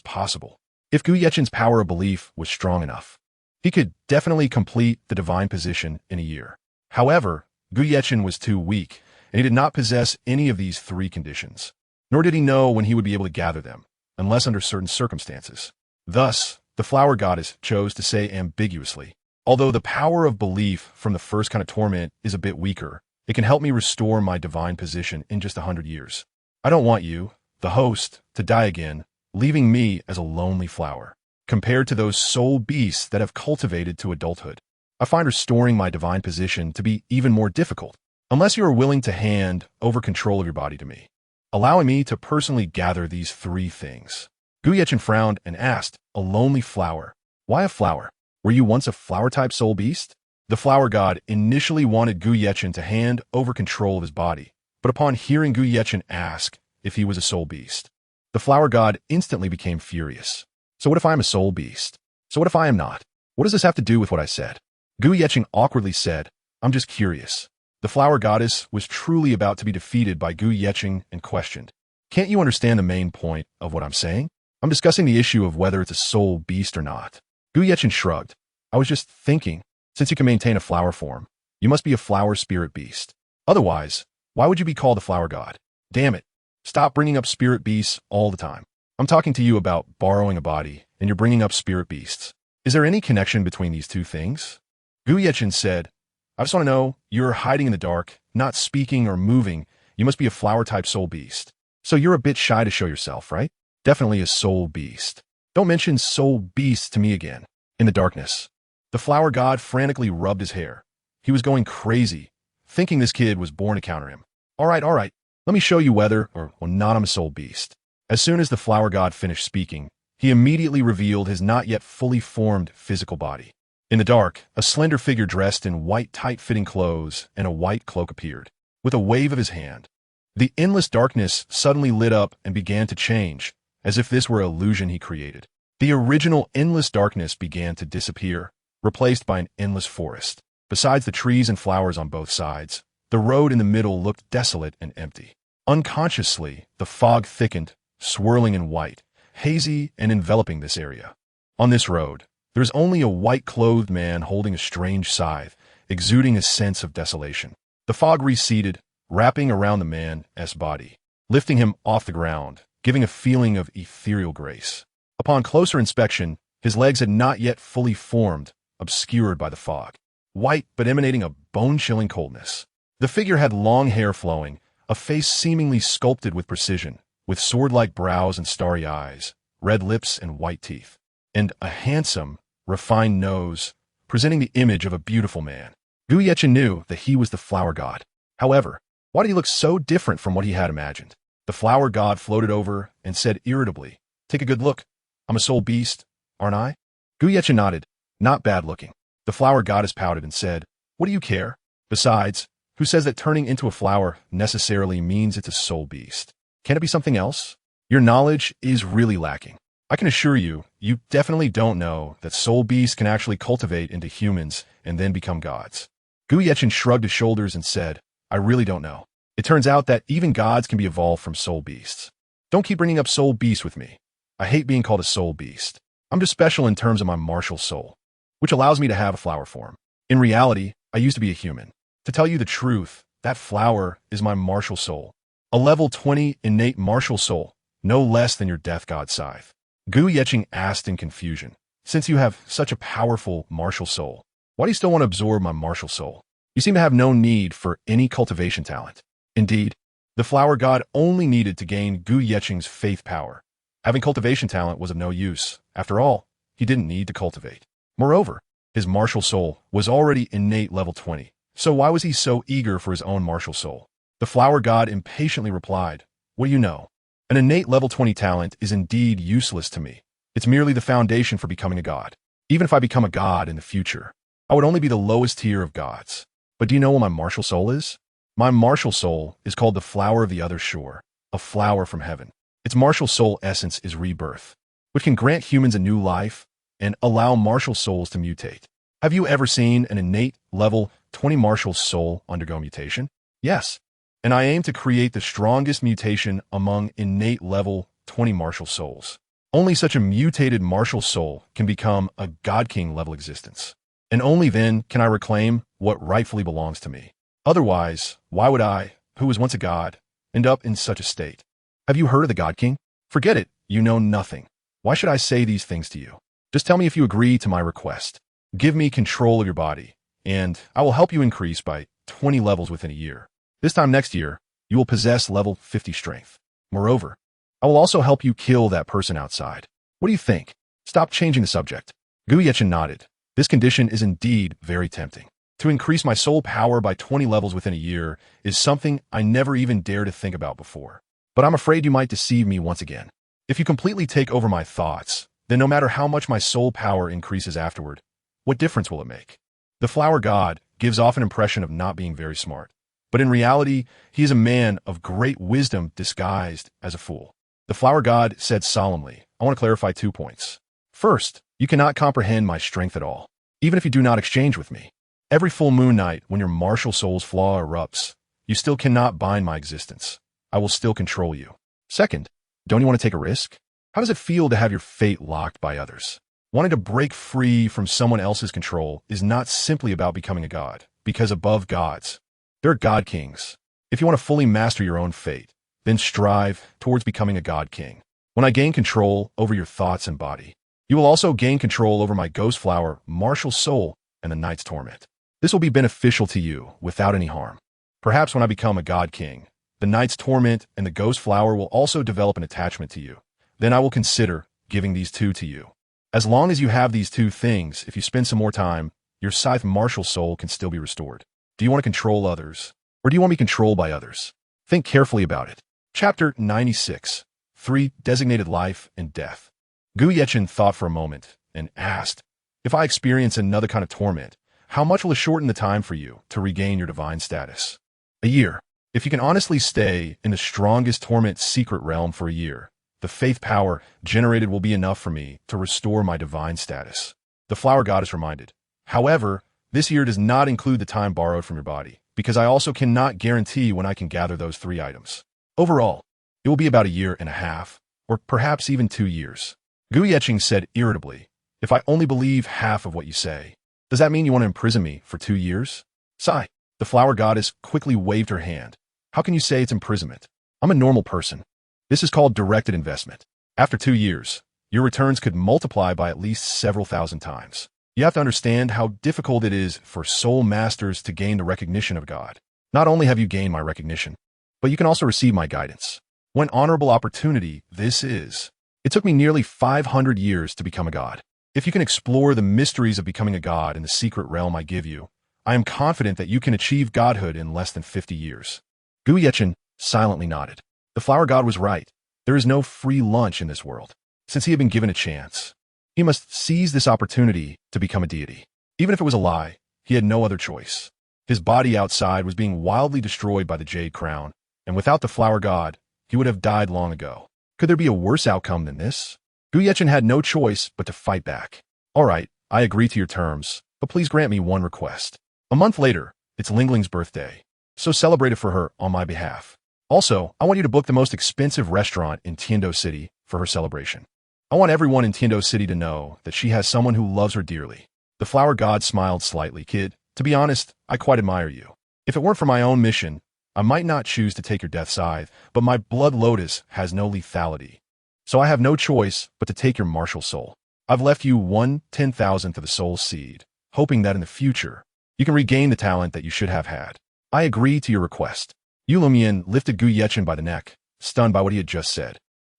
possible. If Gu Yechen's power of belief was strong enough, he could definitely complete the divine position in a year. However, Gu Yechen was too weak, and he did not possess any of these 3 conditions, nor did he know when he would be able to gather them, unless under certain circumstances. Thus, the flower goddess chose to say ambiguously, "Although the power of belief from the first kind of torment is a bit weaker, it can help me restore my divine position in just 100 years. I don't want you, the host, to die again, leaving me as a lonely flower. Compared to those soul beasts that have cultivated to adulthood, I find restoring my divine position to be even more difficult, unless you are willing to hand over control of your body to me, allowing me to personally gather these 3 things." Gu Yechen frowned and asked, "A lonely flower? Why a flower? Were you once a flower-type soul beast?" The flower god initially wanted Gu Yechen to hand over control of his body, but upon hearing Gu Yechen ask if he was a soul beast, the flower god instantly became furious. So what if I am a soul beast? So what if I am not? What does this have to do with what I said? Gu Yechen awkwardly said, I'm just curious. The flower goddess was truly about to be defeated by Gu Yechen and questioned, can't you understand the main point of what I'm saying? I'm discussing the issue of whether it's a soul beast or not. Gu Yechen shrugged. I was just thinking, since you can maintain a flower form, you must be a flower spirit beast. Otherwise, why would you be called a flower god? Damn it. Stop bringing up spirit beasts all the time. I'm talking to you about borrowing a body, and you're bringing up spirit beasts. Is there any connection between these two things? Gu Yechen said, I just want to know, you're hiding in the dark, not speaking or moving. You must be a flower-type soul beast. So you're a bit shy to show yourself, right? Definitely a soul beast. Don't mention soul beasts to me again. In the darkness, the flower god frantically rubbed his hair. He was going crazy, thinking this kid was born to counter him. All right, let me show you whether or not I'm a soul beast. As soon as the flower god finished speaking, he immediately revealed his not yet fully formed physical body. In the dark, a slender figure dressed in white tight-fitting clothes and a white cloak appeared. With a wave of his hand, the endless darkness suddenly lit up and began to change, as if this were an illusion he created. The original endless darkness began to disappear, replaced by an endless forest. Besides the trees and flowers on both sides, the road in the middle looked desolate and empty. Unconsciously, the fog thickened, swirling in white, hazy and enveloping this area. On this road, there is only a white-clothed man holding a strange scythe, exuding a sense of desolation. The fog receded, wrapping around the man's body, lifting him off the ground, giving a feeling of ethereal grace. Upon closer inspection, his legs had not yet fully formed, obscured by the fog. White but emanating a bone-chilling coldness. The figure had long hair flowing, a face seemingly sculpted with precision, with sword-like brows and starry eyes, red lips and white teeth, and a handsome, refined nose, presenting the image of a beautiful man. Gu Yechen knew that he was the flower god. However, why did he look so different from what he had imagined? The flower god floated over and said irritably, take a good look. I'm a soul beast, aren't I? Gu Yechen nodded, not bad looking. The flower goddess pouted and said, what do you care? Besides, who says that turning into a flower necessarily means it's a soul beast? Can it be something else? Your knowledge is really lacking. I can assure you, you definitely don't know that soul beasts can actually cultivate into humans and then become gods. Gu Yechen shrugged his shoulders and said, I really don't know. It turns out that even gods can be evolved from soul beasts. Don't keep bringing up soul beasts with me. I hate being called a soul beast. I'm just special in terms of my martial soul, which allows me to have a flower form. In reality, I used to be a human. To tell you the truth, that flower is my martial soul. A level 20 innate martial soul, no less than your death god scythe. Gu Yechen asked in confusion, since you have such a powerful martial soul, why do you still want to absorb my martial soul? You seem to have no need for any cultivation talent. Indeed, the flower god only needed to gain Gu Yechen's faith power. Having cultivation talent was of no use. After all, he didn't need to cultivate. Moreover, his martial soul was already innate level 20, so why was he so eager for his own martial soul? The flower god impatiently replied, what do you know? An innate level 20 talent is indeed useless to me. It's merely the foundation for becoming a god. Even if I become a god in the future, I would only be the lowest tier of gods. But do you know what my martial soul is? My martial soul is called the flower of the other shore, a flower from heaven. Its martial soul essence is rebirth, which can grant humans a new life and allow martial souls to mutate. Have you ever seen an innate level 20 martial soul undergo mutation? Yes. And I aim to create the strongest mutation among innate level 20 martial souls. Only such a mutated martial soul can become a God King level existence. And only then can I reclaim what rightfully belongs to me. Otherwise, why would I, who was once a god, end up in such a state? Have you heard of the God King? Forget it, you know nothing. Why should I say these things to you? Just tell me if you agree to my request. Give me control of your body, and I will help you increase by 20 levels within a year. This time next year, you will possess level 50 strength. Moreover, I will also help you kill that person outside. What do you think? Stop changing the subject. Gu Yechen nodded. This condition is indeed very tempting. To increase my soul power by 20 levels within a year is something I never even dared to think about before. But I'm afraid you might deceive me once again. If you completely take over my thoughts, then no matter how much my soul power increases afterward, what difference will it make? The flower god gives off an impression of not being very smart, but in reality, he is a man of great wisdom disguised as a fool. The flower god said solemnly, I want to clarify 2 points. First, you cannot comprehend my strength at all, even if you do not exchange with me. Every full moon night, when your martial soul's flaw erupts, you still cannot bind my existence. I will still control you. Second, don't you want to take a risk? How does it feel to have your fate locked by others? Wanting to break free from someone else's control is not simply about becoming a god, because above gods, there are god kings. If you want to fully master your own fate, then strive towards becoming a god king. When I gain control over your thoughts and body, you will also gain control over my ghost flower, martial soul, and the night's torment. This will be beneficial to you without any harm. Perhaps when I become a god king, the night's torment and the ghost flower will also develop an attachment to you. Then I will consider giving these 2 to you. As long as you have these 2 things, if you spend some more time, your scythe martial soul can still be restored. Do you want to control others, or do you want to be controlled by others? Think carefully about it. Chapter 96. 3. Designated Life and Death. Gu Yechen thought for a moment and asked, if I experience another kind of torment, how much will it shorten the time for you to regain your divine status? A year. If you can honestly stay in the strongest torment secret realm for a year, the faith power generated will be enough for me to restore my divine status. The flower goddess reminded. However, this year does not include the time borrowed from your body, because I also cannot guarantee when I can gather those 3 items. Overall, it will be about a year and a half, or perhaps even 2 years. Gu Yeqing said irritably, if I only believe half of what you say, does that mean you want to imprison me for 2 years? Sigh. The flower goddess quickly waved her hand. How can you say it's imprisonment? I'm a normal person. This is called directed investment. After 2 years, your returns could multiply by at least several thousand times. You have to understand how difficult it is for soul masters to gain the recognition of God. Not only have you gained my recognition, but you can also receive my guidance. What an honorable opportunity this is. It took me nearly 500 years to become a god. If you can explore the mysteries of becoming a god in the secret realm I give you, I am confident that you can achieve godhood in less than 50 years. Gu Yechen silently nodded. The flower god was right. There is no free lunch in this world. Since he had been given a chance, he must seize this opportunity to become a deity. Even if it was a lie, he had no other choice. His body outside was being wildly destroyed by the jade crown, and without the flower god, he would have died long ago. Could there be a worse outcome than this? Gu Yechen had no choice but to fight back. All right, I agree to your terms, but please grant me one request. A month later, it's Lingling's birthday, so celebrate it for her on my behalf. Also, I want you to book the most expensive restaurant in Tiando City for her celebration. I want everyone in Tiando City to know that she has someone who loves her dearly. The flower god smiled slightly. Kid, to be honest, I quite admire you. If it weren't for my own mission, I might not choose to take your death scythe, but my blood lotus has no lethality. So I have no choice but to take your martial soul. I've left you 1/10,000th of the soul's seed, hoping that in the future, you can regain the talent that you should have had. I agree to your request. Yu Lumian lifted Gu Yechen by the neck, stunned by what he had just said.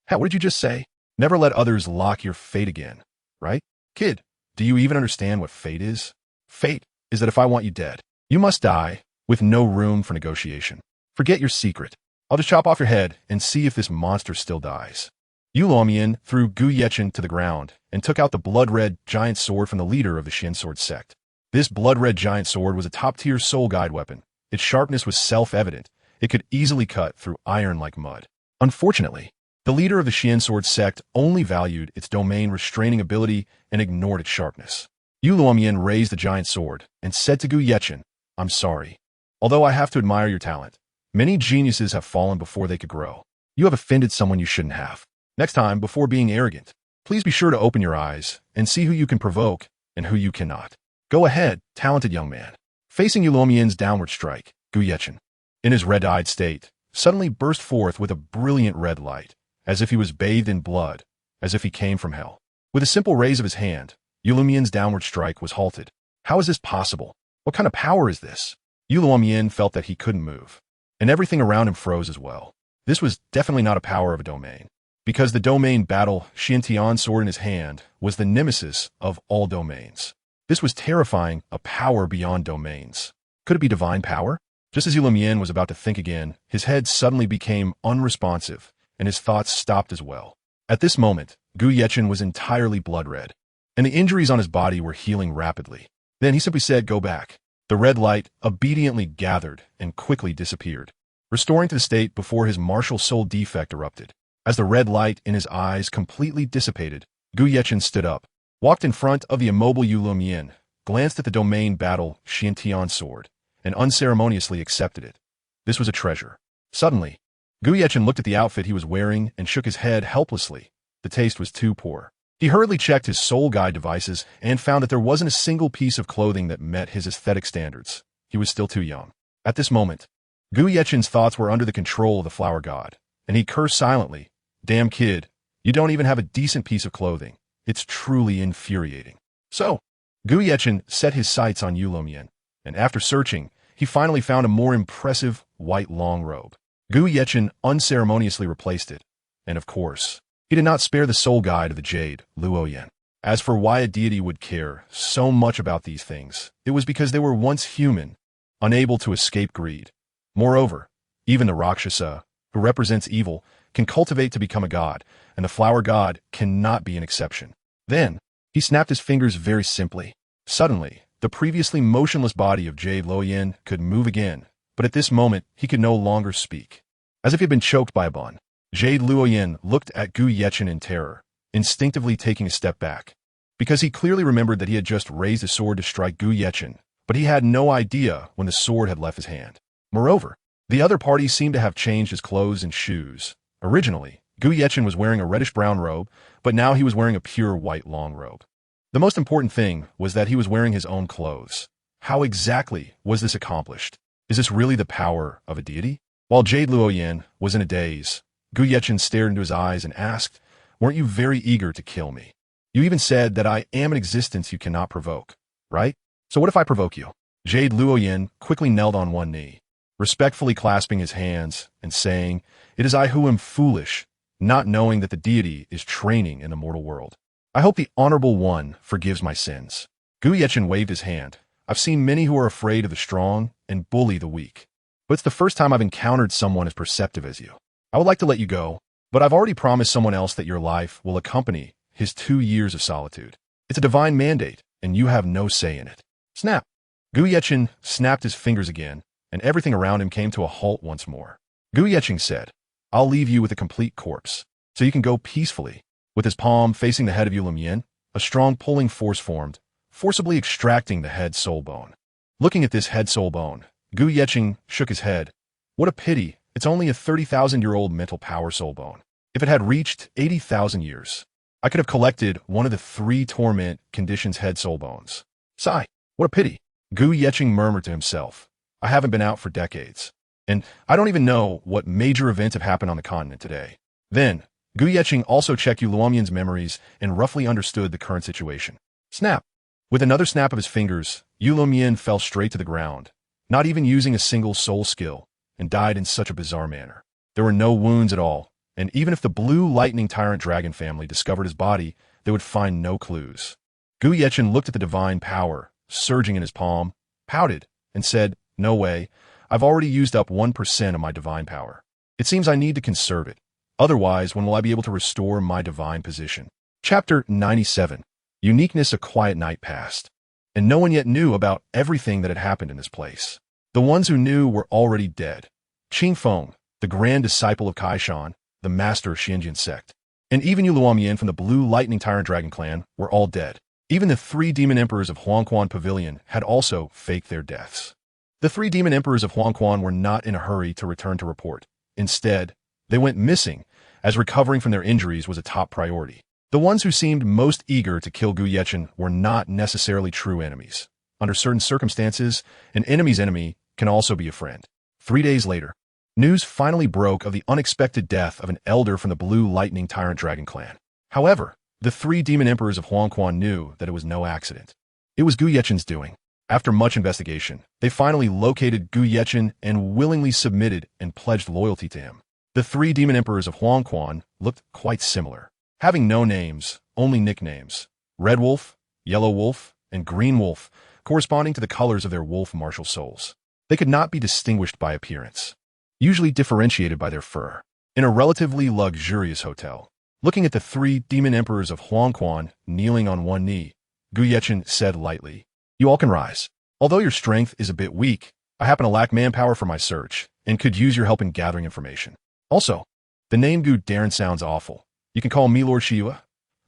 What did you just say? Never let others lock your fate again, right? Kid, do you even understand what fate is? Fate is that if I want you dead, you must die, with no room for negotiation. Forget your secret. I'll just chop off your head and see if this monster still dies. Yu Lumian threw Gu Yechen to the ground and took out the blood-red giant sword from the leader of the Xian sword sect. This blood-red giant sword was a top-tier soul guide weapon. Its sharpness was self-evident. It could easily cut through iron like mud. Unfortunately, the leader of the Xian sword sect only valued its domain restraining ability and ignored its sharpness. Yu Lumian raised the giant sword and said to Gu Yechen, I'm sorry. Although I have to admire your talent, many geniuses have fallen before they could grow. You have offended someone you shouldn't have. Next time, before being arrogant, please be sure to open your eyes and see who you can provoke and who you cannot. Go ahead, talented young man. Facing Yu Lumian's downward strike, Gu Yechen, in his red-eyed state, suddenly burst forth with a brilliant red light, as if he was bathed in blood, as if he came from hell. With a simple raise of his hand, Yu Lumian's downward strike was halted. How is this possible? What kind of power is this? Yu Lumian felt that he couldn't move, and everything around him froze as well. This was definitely not a power of a domain, because the domain battle Xiantian sword in his hand was the nemesis of all domains. This was terrifying, a power beyond domains. Could it be divine power? Just as Yu Lumian was about to think again, his head suddenly became unresponsive, and his thoughts stopped as well. At this moment, Gu Yechen was entirely blood red, and the injuries on his body were healing rapidly. Then he simply said, "Go back." The red light obediently gathered and quickly disappeared, restoring to the state before his martial soul defect erupted. As the red light in his eyes completely dissipated, Gu Yechen stood up, walked in front of the immobile Yu Lumian, glanced at the domain battle Xiantian sword, and unceremoniously accepted it. This was a treasure. Suddenly, Gu Yechen looked at the outfit he was wearing and shook his head helplessly. The taste was too poor. He hurriedly checked his soul guide devices and found that there wasn't a single piece of clothing that met his aesthetic standards. He was still too young. At this moment, Gu Yechen's thoughts were under the control of the flower god, and he cursed silently. "Damn kid, you don't even have a decent piece of clothing. It's truly infuriating." So, Gu Yechen set his sights on Yu Lumian, and after searching, he finally found a more impressive white long robe. Gu Yechen unceremoniously replaced it, and of course, he did not spare the soul guide of the jade, Luo Yan. As for why a deity would care so much about these things, it was because they were once human, unable to escape greed. Moreover, even the Rakshasa, who represents evil, can cultivate to become a god, and the flower god cannot be an exception. Then, he snapped his fingers very simply. Suddenly, the previously motionless body of Jade Luoyan could move again, but at this moment, he could no longer speak. As if he had been choked by a bun, Jade Luoyan looked at Gu Yechen in terror, instinctively taking a step back. Because he clearly remembered that he had just raised a sword to strike Gu Yechen, but he had no idea when the sword had left his hand. Moreover, the other party seemed to have changed his clothes and shoes. Originally, Gu Yechen was wearing a reddish-brown robe, but now he was wearing a pure white long robe. The most important thing was that he was wearing his own clothes. How exactly was this accomplished? Is this really the power of a deity? While Jade Luoyan was in a daze, Gu Yechen stared into his eyes and asked, "Weren't you very eager to kill me? You even said that I am an existence you cannot provoke, right? So what if I provoke you?" Jade Luoyan quickly knelt on one knee, respectfully clasping his hands and saying, "It is I who am foolish, not knowing that the deity is training in the mortal world. I hope the Honorable One forgives my sins." Gu Yechen waved his hand. "I've seen many who are afraid of the strong and bully the weak, but it's the first time I've encountered someone as perceptive as you. I would like to let you go, but I've already promised someone else that your life will accompany his 2 years of solitude. It's a divine mandate, and you have no say in it." Snap! Gu Yechen snapped his fingers again, and everything around him came to a halt once more. Gu Yechen said, "I'll leave you with a complete corpse, so you can go peacefully." With his palm facing the head of Yu Lumian, a strong pulling force formed, forcibly extracting the head soul bone. Looking at this head soul bone, Gu Yechen shook his head. What a pity, it's only a 30,000-year-old mental power soul bone. If it had reached 80,000 years, I could have collected one of the 3 torment conditions head soul bones. Sigh, what a pity. Gu Yechen murmured to himself, "I haven't been out for decades, and I don't even know what major events have happened on the continent today." Then, Gu Yechen also checked Yu Luomian's memories and roughly understood the current situation. Snap! With another snap of his fingers, Yu Luomian fell straight to the ground, not even using a single soul skill, and died in such a bizarre manner. There were no wounds at all, and even if the blue lightning tyrant dragon family discovered his body, they would find no clues. Gu Yechen looked at the divine power surging in his palm, pouted, and said, "No way, I've already used up 1% of my divine power. It seems I need to conserve it. Otherwise, when will I be able to restore my divine position?" Chapter 97. Uniqueness. A quiet night passed, and no one yet knew about everything that had happened in this place. The ones who knew were already dead. Qing Feng, the grand disciple of Kaishan, the master of Xianjian sect, and even Yu Luomian from the Blue Lightning Tyrant Dragon clan were all dead. Even the 3 demon emperors of Huangquan Pavilion had also faked their deaths. The 3 demon emperors of Huangquan were not in a hurry to return to report. Instead, they went missing, as recovering from their injuries was a top priority. The ones who seemed most eager to kill Gu Yechen were not necessarily true enemies. Under certain circumstances, an enemy's enemy can also be a friend. 3 days later, news finally broke of the unexpected death of an elder from the Blue Lightning Tyrant Dragon clan. However, the 3 demon emperors of Huangquan knew that it was no accident. It was Gu Yechen's doing. After much investigation, they finally located Gu Yechen and willingly submitted and pledged loyalty to him. The 3 demon emperors of Huangquan looked quite similar, having no names, only nicknames: Red Wolf, Yellow Wolf, and Green Wolf, corresponding to the colors of their wolf martial souls. They could not be distinguished by appearance, usually differentiated by their fur. In a relatively luxurious hotel, looking at the 3 demon emperors of Huangquan kneeling on one knee, Gu Yechen said lightly, You all can rise. Although your strength is a bit weak, I happen to lack manpower for my search, and could use your help in gathering information. Also, the name Gu Darren sounds awful. You can call me Lord Shiwa.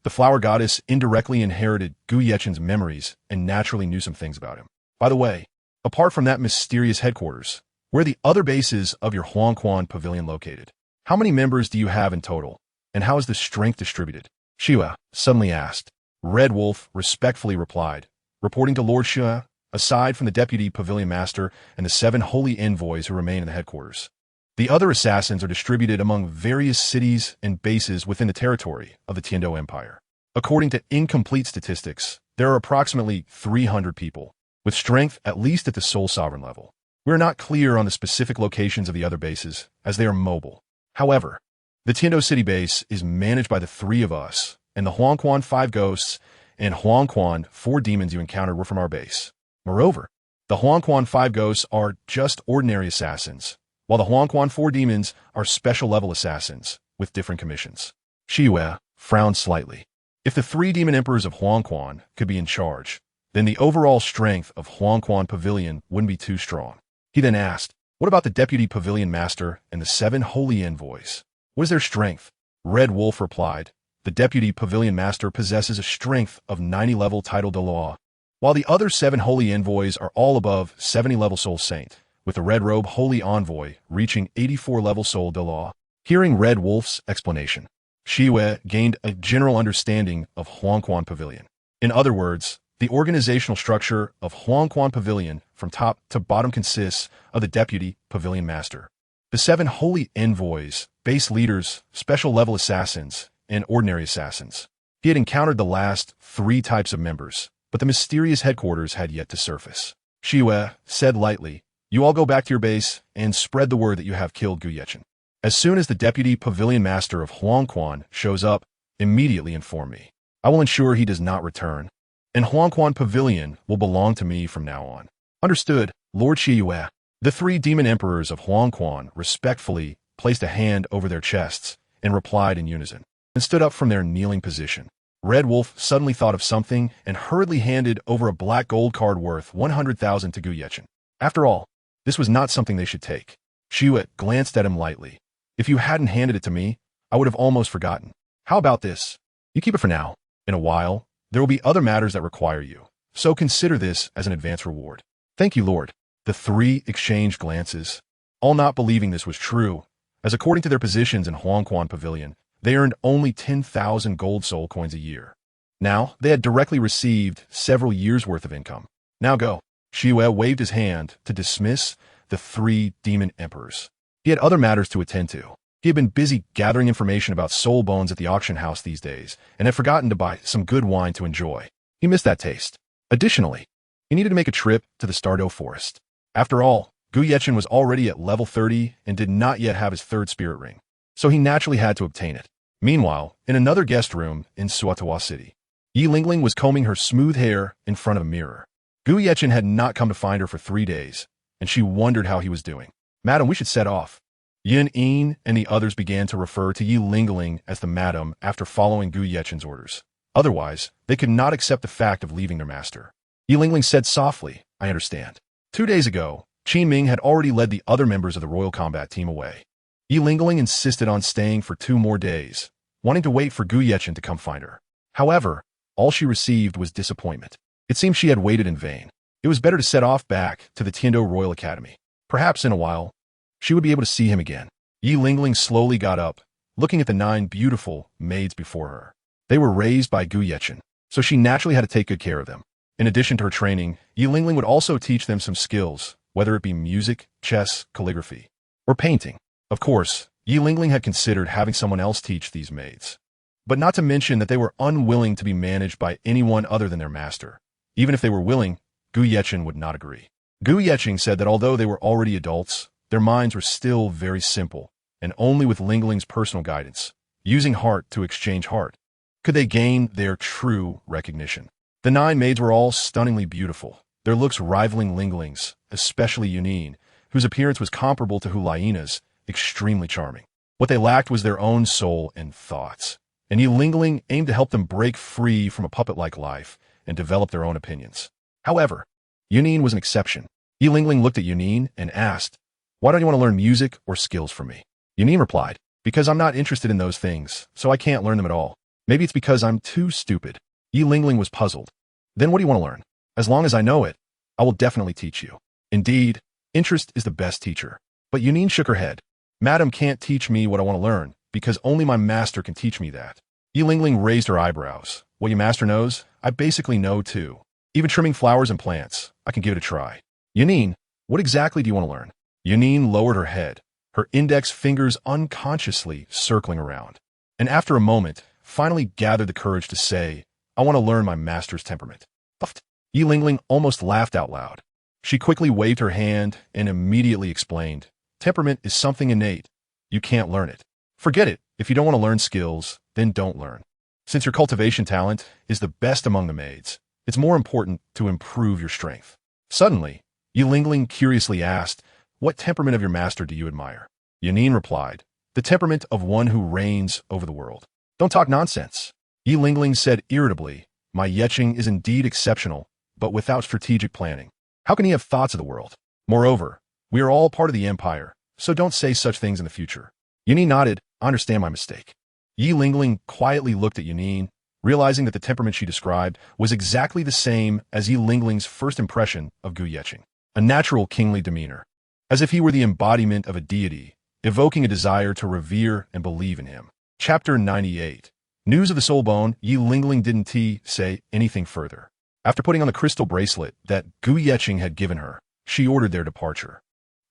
The flower goddess indirectly inherited Gu Yechen's memories and naturally knew some things about him. By the way, apart from that mysterious headquarters, where are the other bases of your Huangquan pavilion located? How many members do you have in total, and how is the strength distributed? Shiwa suddenly asked. Red Wolf respectfully replied, reporting to Lord Shiwa, aside from the deputy pavilion master and the 7 holy envoys who remain in the headquarters. The other assassins are distributed among various cities and bases within the territory of the Tiando Empire. According to incomplete statistics, there are approximately 300 people, with strength at least at the sole sovereign level. We are not clear on the specific locations of the other bases, as they are mobile. However, the Tiando City base is managed by the 3 of us, and the Huangquan 5 ghosts and Huangquan 4 demons you encountered were from our base. Moreover, the Huangquan 5 ghosts are just ordinary assassins, while the Huangquan 4 demons are special-level assassins with different commissions. Shiwa frowned slightly. If the 3 demon emperors of Huangquan could be in charge, then the overall strength of Huangquan Pavilion wouldn't be too strong. He then asked, what about the deputy pavilion master and the 7 holy envoys? What is their strength? Red Wolf replied, the deputy pavilion master possesses a strength of 90-level title Douluo, while the other 7 holy envoys are all above 70-level soul saint, with the red robe holy envoy reaching 84-level soul Douluo. Hearing Red Wolf's explanation, Shiwa gained a general understanding of Huangquan Pavilion. In other words, the organizational structure of Huangquan Pavilion from top to bottom consists of the deputy pavilion master, the 7 holy envoys, base leaders, special-level assassins, and ordinary assassins. He had encountered the last 3 types of members, but the mysterious headquarters had yet to surface. Shiwa said lightly, you all go back to your base and spread the word that you have killed Gu Yechen. As soon as the deputy pavilion master of Huangquan shows up, immediately inform me. I will ensure he does not return, and Huangquan Pavilion will belong to me from now on. Understood, Lord Shiwa. The 3 demon emperors of Huangquan respectfully placed a hand over their chests and replied in unison, and stood up from their kneeling position. Red Wolf suddenly thought of something and hurriedly handed over a black gold card worth 100,000 to Gu Yechen. After all, this was not something they should take. Shiwa glanced at him lightly. If you hadn't handed it to me, I would have almost forgotten. How about this? You keep it for now. In a while, there will be other matters that require you, so consider this as an advance reward. Thank you, Lord. The 3 exchanged glances, all not believing this was true, as according to their positions in Huangquan Pavilion, they earned only 10,000 gold soul coins a year. Now, they had directly received several years' worth of income. Now go. Shiwa waved his hand to dismiss the 3 demon emperors. He had other matters to attend to. He had been busy gathering information about soul bones at the auction house these days, and had forgotten to buy some good wine to enjoy. He missed that taste. Additionally, he needed to make a trip to the Stardew Forest. After all, Gu Yechen was already at level 30 and did not yet have his 3rd spirit ring, so he naturally had to obtain it. Meanwhile, in another guest room in Suatawa City, Yi Lingling was combing her smooth hair in front of a mirror. Gu Yechen had not come to find her for 3 days, and she wondered how he was doing. Madam, we should set off. Yin Yin and the others began to refer to Yi Lingling as the madam after following Gu Yechen's orders. Otherwise, they could not accept the fact of leaving their master. Yi Lingling said softly, I understand. 2 days ago, Qin Ming had already led the other members of the royal combat team away. Yi Lingling insisted on staying for 2 more days, wanting to wait for Gu Yechen to come find her. However, all she received was disappointment. It seemed she had waited in vain. It was better to set off back to the Tiando Royal Academy. Perhaps in a while, she would be able to see him again. Yi Lingling slowly got up, looking at the 9 beautiful maids before her. They were raised by Gu Yechen, so she naturally had to take good care of them. In addition to her training, Yi Lingling would also teach them some skills, whether it be music, chess, calligraphy, or painting. Of course, Yi Lingling had considered having someone else teach these maids, but not to mention that they were unwilling to be managed by anyone other than their master. Even if they were willing, Gu Yechen would not agree. Gu Yechen said that although they were already adults, their minds were still very simple, and only with Lingling's personal guidance, using heart to exchange heart, could they gain their true recognition. The 9 maids were all stunningly beautiful, their looks rivaling Lingling's, especially Yunin, whose appearance was comparable to Hulaina's, extremely charming. What they lacked was their own soul and thoughts, and Yi Lingling aimed to help them break free from a puppet-like life and develop their own opinions. However, Yunin was an exception. Yi Lingling looked at Yunin and asked, "Why don't you want to learn music or skills from me?" Yunin replied, "Because I'm not interested in those things, so I can't learn them at all. Maybe it's because I'm too stupid." Yi Lingling was puzzled. "Then what do you want to learn? As long as I know it, I will definitely teach you." Indeed, interest is the best teacher. But Yunin shook her head. "Madam can't teach me what I want to learn, because only my master can teach me that." Yi Lingling raised her eyebrows. "What your master knows, I basically know too. Even trimming flowers and plants, I can give it a try." "Yunin, what exactly do you want to learn?" Yunin lowered her head, her index fingers unconsciously circling around, and after a moment, finally gathered the courage to say, "I want to learn my master's temperament." Puffed. Yi Lingling almost laughed out loud. She quickly waved her hand and immediately explained, "Temperament is something innate. You can't learn it. Forget it. If you don't want to learn skills, then don't learn. Since your cultivation talent is the best among the maids, it's more important to improve your strength." Suddenly, Yi Lingling curiously asked, "What temperament of your master do you admire?" Yunin replied, "The temperament of one who reigns over the world." "Don't talk nonsense," Yi Lingling said irritably. "My Yeching is indeed exceptional, but without strategic planning. How can he have thoughts of the world? Moreover, we are all part of the empire, so don't say such things in the future." Yunin nodded. "I understand my mistake." Yi Lingling quietly looked at Yunin, realizing that the temperament she described was exactly the same as Yi Lingling's first impression of Gu Yeching. A natural kingly demeanor, as if he were the embodiment of a deity, evoking a desire to revere and believe in him. Chapter 98. News of the soul bone. Yi Lingling didn't say anything further. After putting on the crystal bracelet that Gu Yeching had given her, she ordered their departure.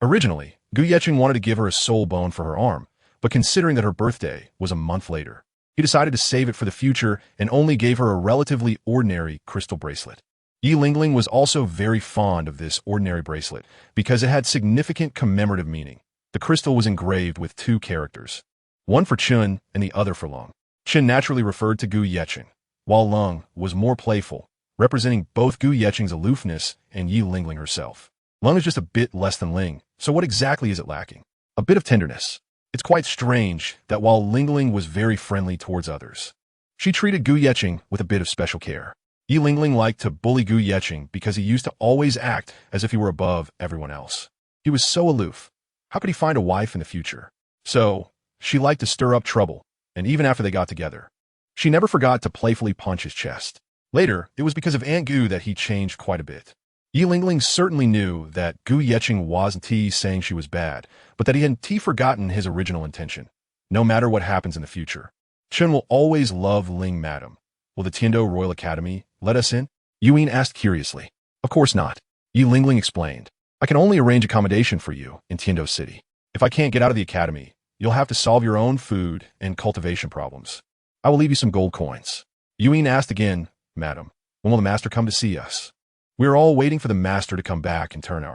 Originally, Gu Yeching wanted to give her a soul bone for her arm, but considering that her birthday was a month later, he decided to save it for the future and only gave her a relatively ordinary crystal bracelet. Yi Lingling was also very fond of this ordinary bracelet because it had significant commemorative meaning. The crystal was engraved with two characters, one for Chun and the other for Lung. Chun naturally referred to Gu Yeching, while Lung was more playful, representing both Gu Yeching's aloofness and Yi Lingling herself. Lung is just a bit less than Ling, so what exactly is it lacking? A bit of tenderness. It's quite strange that while Lingling was very friendly towards others, she treated Gu Yeching with a bit of special care. Yi Lingling liked to bully Gu Yeching because he used to always act as if he were above everyone else. He was so aloof. How could he find a wife in the future? So, she liked to stir up trouble, and even after they got together, she never forgot to playfully punch his chest. Later, it was because of Aunt Gu that he changed quite a bit. Yi Lingling certainly knew that Gu Yeching wasn't saying she was bad, but that he hadn't forgotten his original intention. No matter what happens in the future, Chun will always love Ling Madam. "Will the Tiando Royal Academy let us in?" Yuin asked curiously. "Of course not," Yi Lingling explained. "I can only arrange accommodation for you in Tiando City. If I can't get out of the academy, you'll have to solve your own food and cultivation problems. I will leave you some gold coins." Yuin asked again, "Madam, when will the master come to see us?" "We are all waiting for the master to come back in turn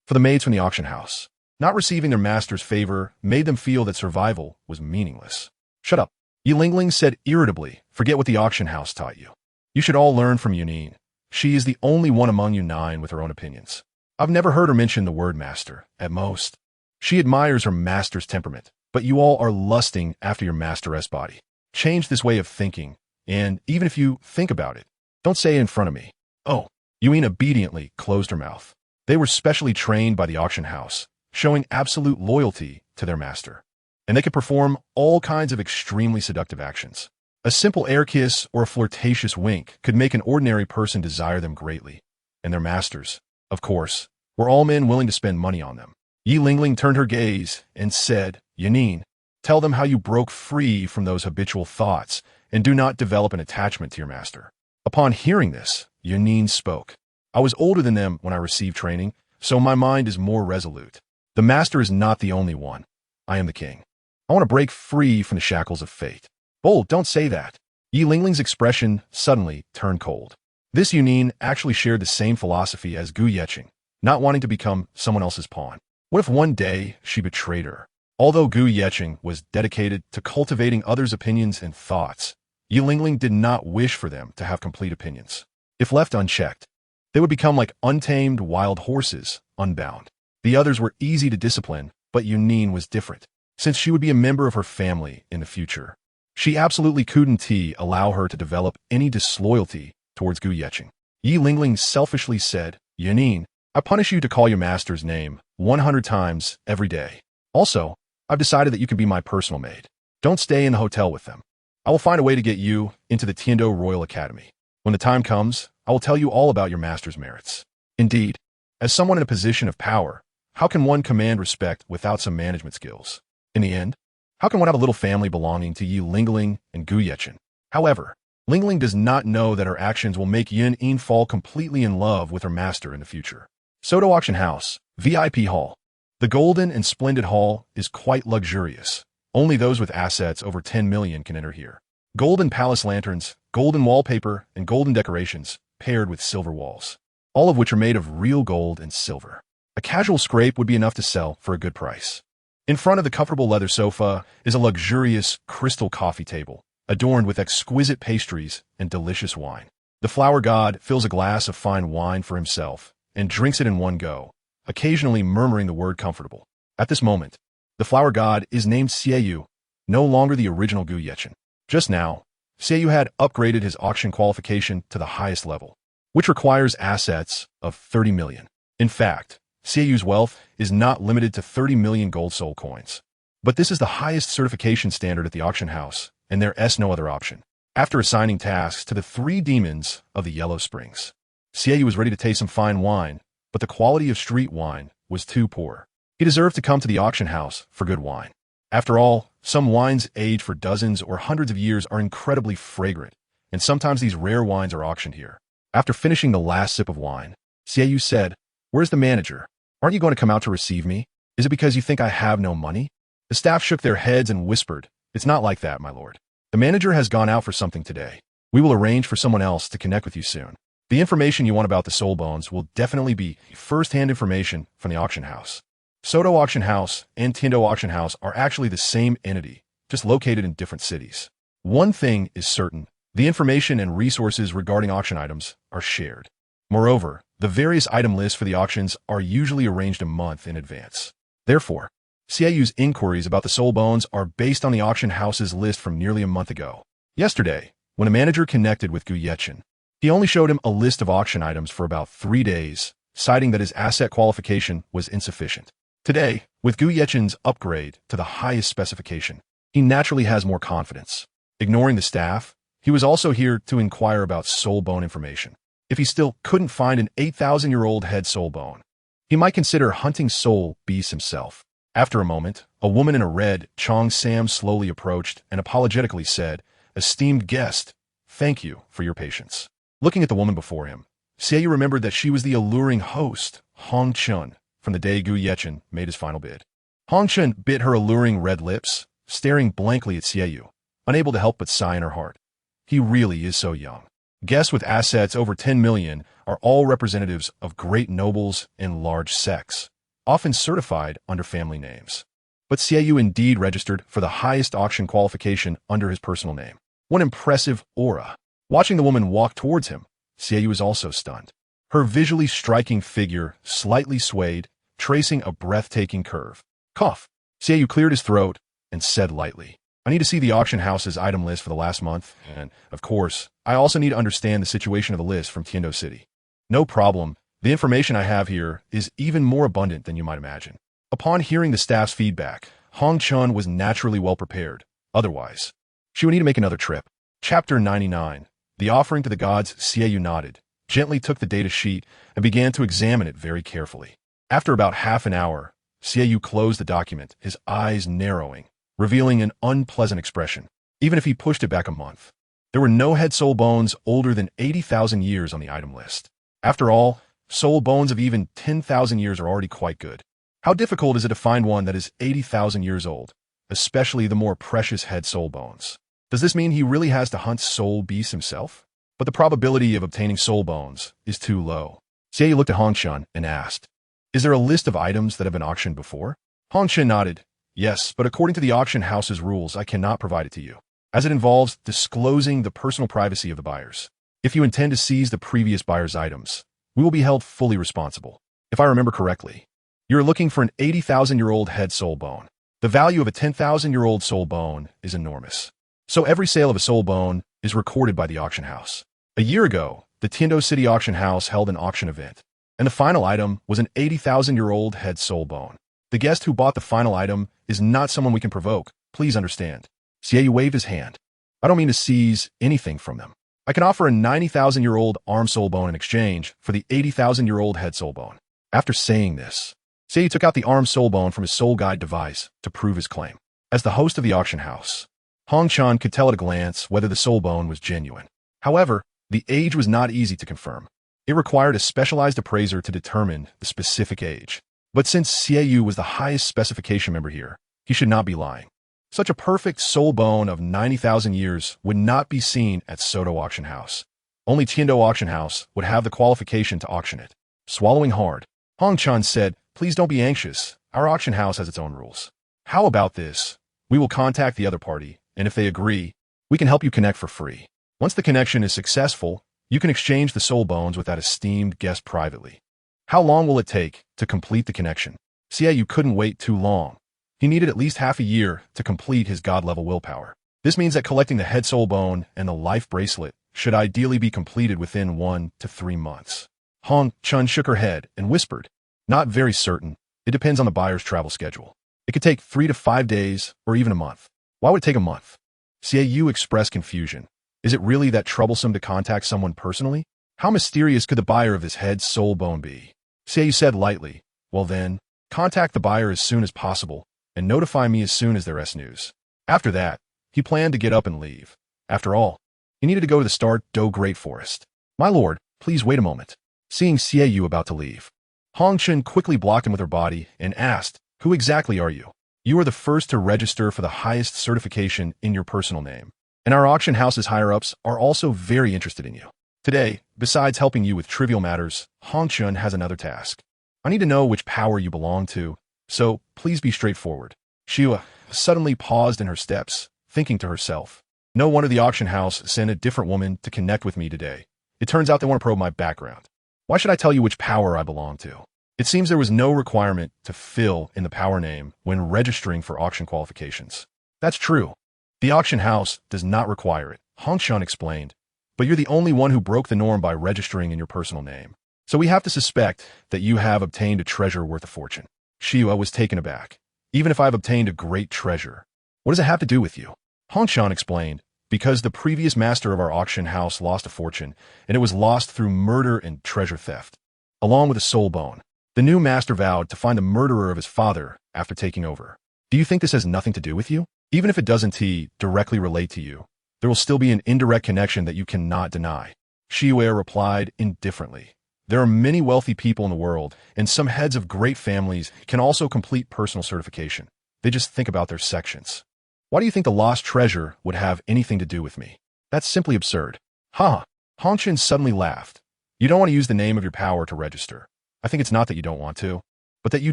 for the maids from the auction house. Not receiving their master's favor made them feel that survival was meaningless." "Shut up," Yi Lingling said irritably. "Forget what the auction house taught you. You should all learn from Yunin. She is the only one among you 9 with her own opinions. I've never heard her mention the word master, at most. She admires her master's temperament, but you all are lusting after your master's body. Change this way of thinking, and even if you think about it, don't say it in front of me." "Oh." Yuin obediently closed her mouth. They were specially trained by the auction house, showing absolute loyalty to their master, and they could perform all kinds of extremely seductive actions. A simple air kiss or a flirtatious wink could make an ordinary person desire them greatly, and their masters, of course, were all men willing to spend money on them. Yi Lingling turned her gaze and said, "Yunin, tell them how you broke free from those habitual thoughts and do not develop an attachment to your master." Upon hearing this, Yunin spoke. "I was older than them when I received training, so my mind is more resolute. The master is not the only one. I am the king. I want to break free from the shackles of fate." "Bold, don't say that." Yi Lingling's expression suddenly turned cold. This Yunin actually shared the same philosophy as Gu Yeching, not wanting to become someone else's pawn. What if one day she betrayed her? Although Gu Yeching was dedicated to cultivating others' opinions and thoughts, Yi Lingling did not wish for them to have complete opinions. If left unchecked, they would become like untamed wild horses, unbound. The others were easy to discipline, but Yunin was different. Since she would be a member of her family in the future, she absolutely couldn't allow her to develop any disloyalty towards Gu Yeching. Yi Lingling selfishly said, Yanin, I punish you to call your master's name 100 times every day. Also, I've decided that you can be my personal maid. Don't stay in the hotel with them. I will find a way to get you into the Tiando Royal Academy. When the time comes, I will tell you all about your master's merits. Indeed, as someone in a position of power, how can one command respect without some management skills? In the end, how can one have a little family belonging to Yi Lingling and Gu Yechen? However, Lingling does not know that her actions will make Yin Yin fall completely in love with her master in the future. Soto Auction House, VIP Hall. The golden and splendid hall is quite luxurious. Only those with assets over 10 million can enter here. Golden palace lanterns, golden wallpaper, and golden decorations, paired with silver walls, all of which are made of real gold and silver. A casual scrape would be enough to sell for a good price. In front of the comfortable leather sofa is a luxurious crystal coffee table, adorned with exquisite pastries and delicious wine. The flower god fills a glass of fine wine for himself and drinks it in one go, occasionally murmuring the word comfortable. At this moment, the flower god is named Xieyu, no longer the original Gu Yechen. Just now, Xieyu had upgraded his auction qualification to the highest level, which requires assets of 30 million. In fact, Xieyu's wealth is not limited to 30 million gold soul coins. But this is the highest certification standard at the auction house, and there is no other option. After assigning tasks to the 3 demons of the Yellow Springs, Xieyu was ready to taste some fine wine, but the quality of street wine was too poor. He deserved to come to the auction house for good wine. After all, some wines aged for dozens or hundreds of years are incredibly fragrant, and sometimes these rare wines are auctioned here. After finishing the last sip of wine, Xieyu said, "Where's the manager? Aren't you going to come out to receive me? Is it because you think I have no money?" The staff shook their heads and whispered, "It's not like that, my lord. The manager has gone out for something today. We will arrange for someone else to connect with you soon. The information you want about the soul bones will definitely be first-hand information from the auction house." Soto Auction House and Tiando Auction House are actually the same entity, just located in different cities. One thing is certain, the information and resources regarding auction items are shared. Moreover, the various item lists for the auctions are usually arranged a month in advance. Therefore, Xieyu's inquiries about the soul bones are based on the auction house's list from nearly a month ago. Yesterday, when a manager connected with Gu Yechen, he only showed him a list of auction items for about 3 days, citing that his asset qualification was insufficient. Today, with Gu Yechen's upgrade to the highest specification, he naturally has more confidence. Ignoring the staff, he was also here to inquire about soul bone information. If he still couldn't find an 8,000-year-old head soul bone, he might consider hunting soul beasts himself. After a moment, a woman in a red Chong Sam slowly approached and apologetically said, "Esteemed guest, thank you for your patience." Looking at the woman before him, Xieyu remembered that she was the alluring host, Hong Chun, from the day Gu Yechen made his final bid. Hong Chun bit her alluring red lips, staring blankly at Xieyu, unable to help but sigh in her heart. He really is so young. Guests with assets over 10 million are all representatives of great nobles and large sects, often certified under family names. But Xieyu indeed registered for the highest auction qualification under his personal name. What impressive aura. Watching the woman walk towards him, Xieyu was also stunned. Her visually striking figure slightly swayed, tracing a breathtaking curve. Cough. Xieyu cleared his throat and said lightly, "I need to see the auction house's item list for the last month, and, of course, I also need to understand the situation of the list from Tiando City." "No problem. The information I have here is even more abundant than you might imagine." Upon hearing the staff's feedback, Hong Chun was naturally well prepared. Otherwise, she would need to make another trip. Chapter 99. The Offering to the Gods. Xieyu nodded, gently took the data sheet, and began to examine it very carefully. After about half an hour, Xieyu closed the document, his eyes narrowing, revealing an unpleasant expression. Even if he pushed it back a month, there were no head soul bones older than 80,000 years on the item list. After all, soul bones of even 10,000 years are already quite good. How difficult is it to find one that is 80,000 years old, especially the more precious head soul bones? Does this mean he really has to hunt soul beasts himself? But the probability of obtaining soul bones is too low. Xieyu looked at Hong Chun and asked, "Is there a list of items that have been auctioned before?" Hong Chun nodded. "Yes, but according to the auction house's rules, I cannot provide it to you, as it involves disclosing the personal privacy of the buyers. If you intend to seize the previous buyer's items, we will be held fully responsible. If I remember correctly, you're looking for an 80,000-year-old head soul bone. The value of a 10,000-year-old soul bone is enormous. So every sale of a soul bone is recorded by the auction house. A year ago, the Tiando City auction house held an auction event, and the final item was an 80,000-year-old head soul bone. The guest who bought the final item is not someone we can provoke. Please understand. Xiaoyu waved his hand. I don't mean to seize anything from them. I can offer a 90,000-year-old arm soul bone in exchange for the 80,000-year-old head soul bone. After saying this, Xiaoyu took out the arm soul bone from his soul guide device to prove his claim. As the host of the auction house, Hong Chan could tell at a glance whether the soul bone was genuine. However, the age was not easy to confirm. It required a specialized appraiser to determine the specific age. But since Xiaoyu was the highest specification member here, he should not be lying. Such a perfect soul bone of 90,000 years would not be seen at Soto Auction House. Only Tiando Auction House would have the qualification to auction it. Swallowing hard, Hong Chan said, "Please don't be anxious. Our auction house has its own rules. How about this? We will contact the other party, and if they agree, we can help you connect for free. Once the connection is successful, you can exchange the soul bones with that esteemed guest privately." How long will it take to complete the connection? Xiaoyu couldn't wait too long. He needed at least half a year to complete his god-level willpower. This means that collecting the head soul bone and the life bracelet should ideally be completed within 1 to 3 months. Hong Chun shook her head and whispered, "Not very certain. It depends on the buyer's travel schedule. It could take 3 to 5 days or even a month." Why would it take a month? Xiaoyu expressed confusion. Is it really that troublesome to contact someone personally? How mysterious could the buyer of this head soul bone be? Xiaoyu said lightly, "Well then, contact the buyer as soon as possible and notify me as soon as there is news." After that, he planned to get up and leave. After all, he needed to go to the Star Do Great Forest. "My lord, please wait a moment." Seeing Xiaoyu about to leave, Hong Chen quickly blocked him with her body and asked, "Who exactly are you?" "You are the first to register for the highest certification in your personal name, and our auction house's higher-ups are also very interested in you. Today, besides helping you with trivial matters, Hong Chen has another task. I need to know which power you belong to, so please be straightforward." Xiwa suddenly paused in her steps, thinking to herself, "No wonder the auction house sent a different woman to connect with me today. It turns out they want to probe my background. Why should I tell you which power I belong to?" It seems there was no requirement to fill in the power name when registering for auction qualifications. "That's true. The auction house does not require it," Hong Chen explained, "but you're the only one who broke the norm by registering in your personal name. So we have to suspect that you have obtained a treasure worth a fortune." Xiwa was taken aback. "Even if I have obtained a great treasure, what does it have to do with you?" Hong Chen explained, "Because the previous master of our auction house lost a fortune, and it was lost through murder and treasure theft, along with a soul bone. The new master vowed to find the murderer of his father after taking over. Do you think this has nothing to do with you? Even if it doesn't directly relate to you, there will still be an indirect connection that you cannot deny." Xiwa replied indifferently. "There are many wealthy people in the world, and some heads of great families can also complete personal certification. They just think about their sections. Why do you think the lost treasure would have anything to do with me? That's simply absurd." "Ha!" Hong Chen suddenly laughed. "You don't want to use the name of your power to register. I think it's not that you don't want to, but that you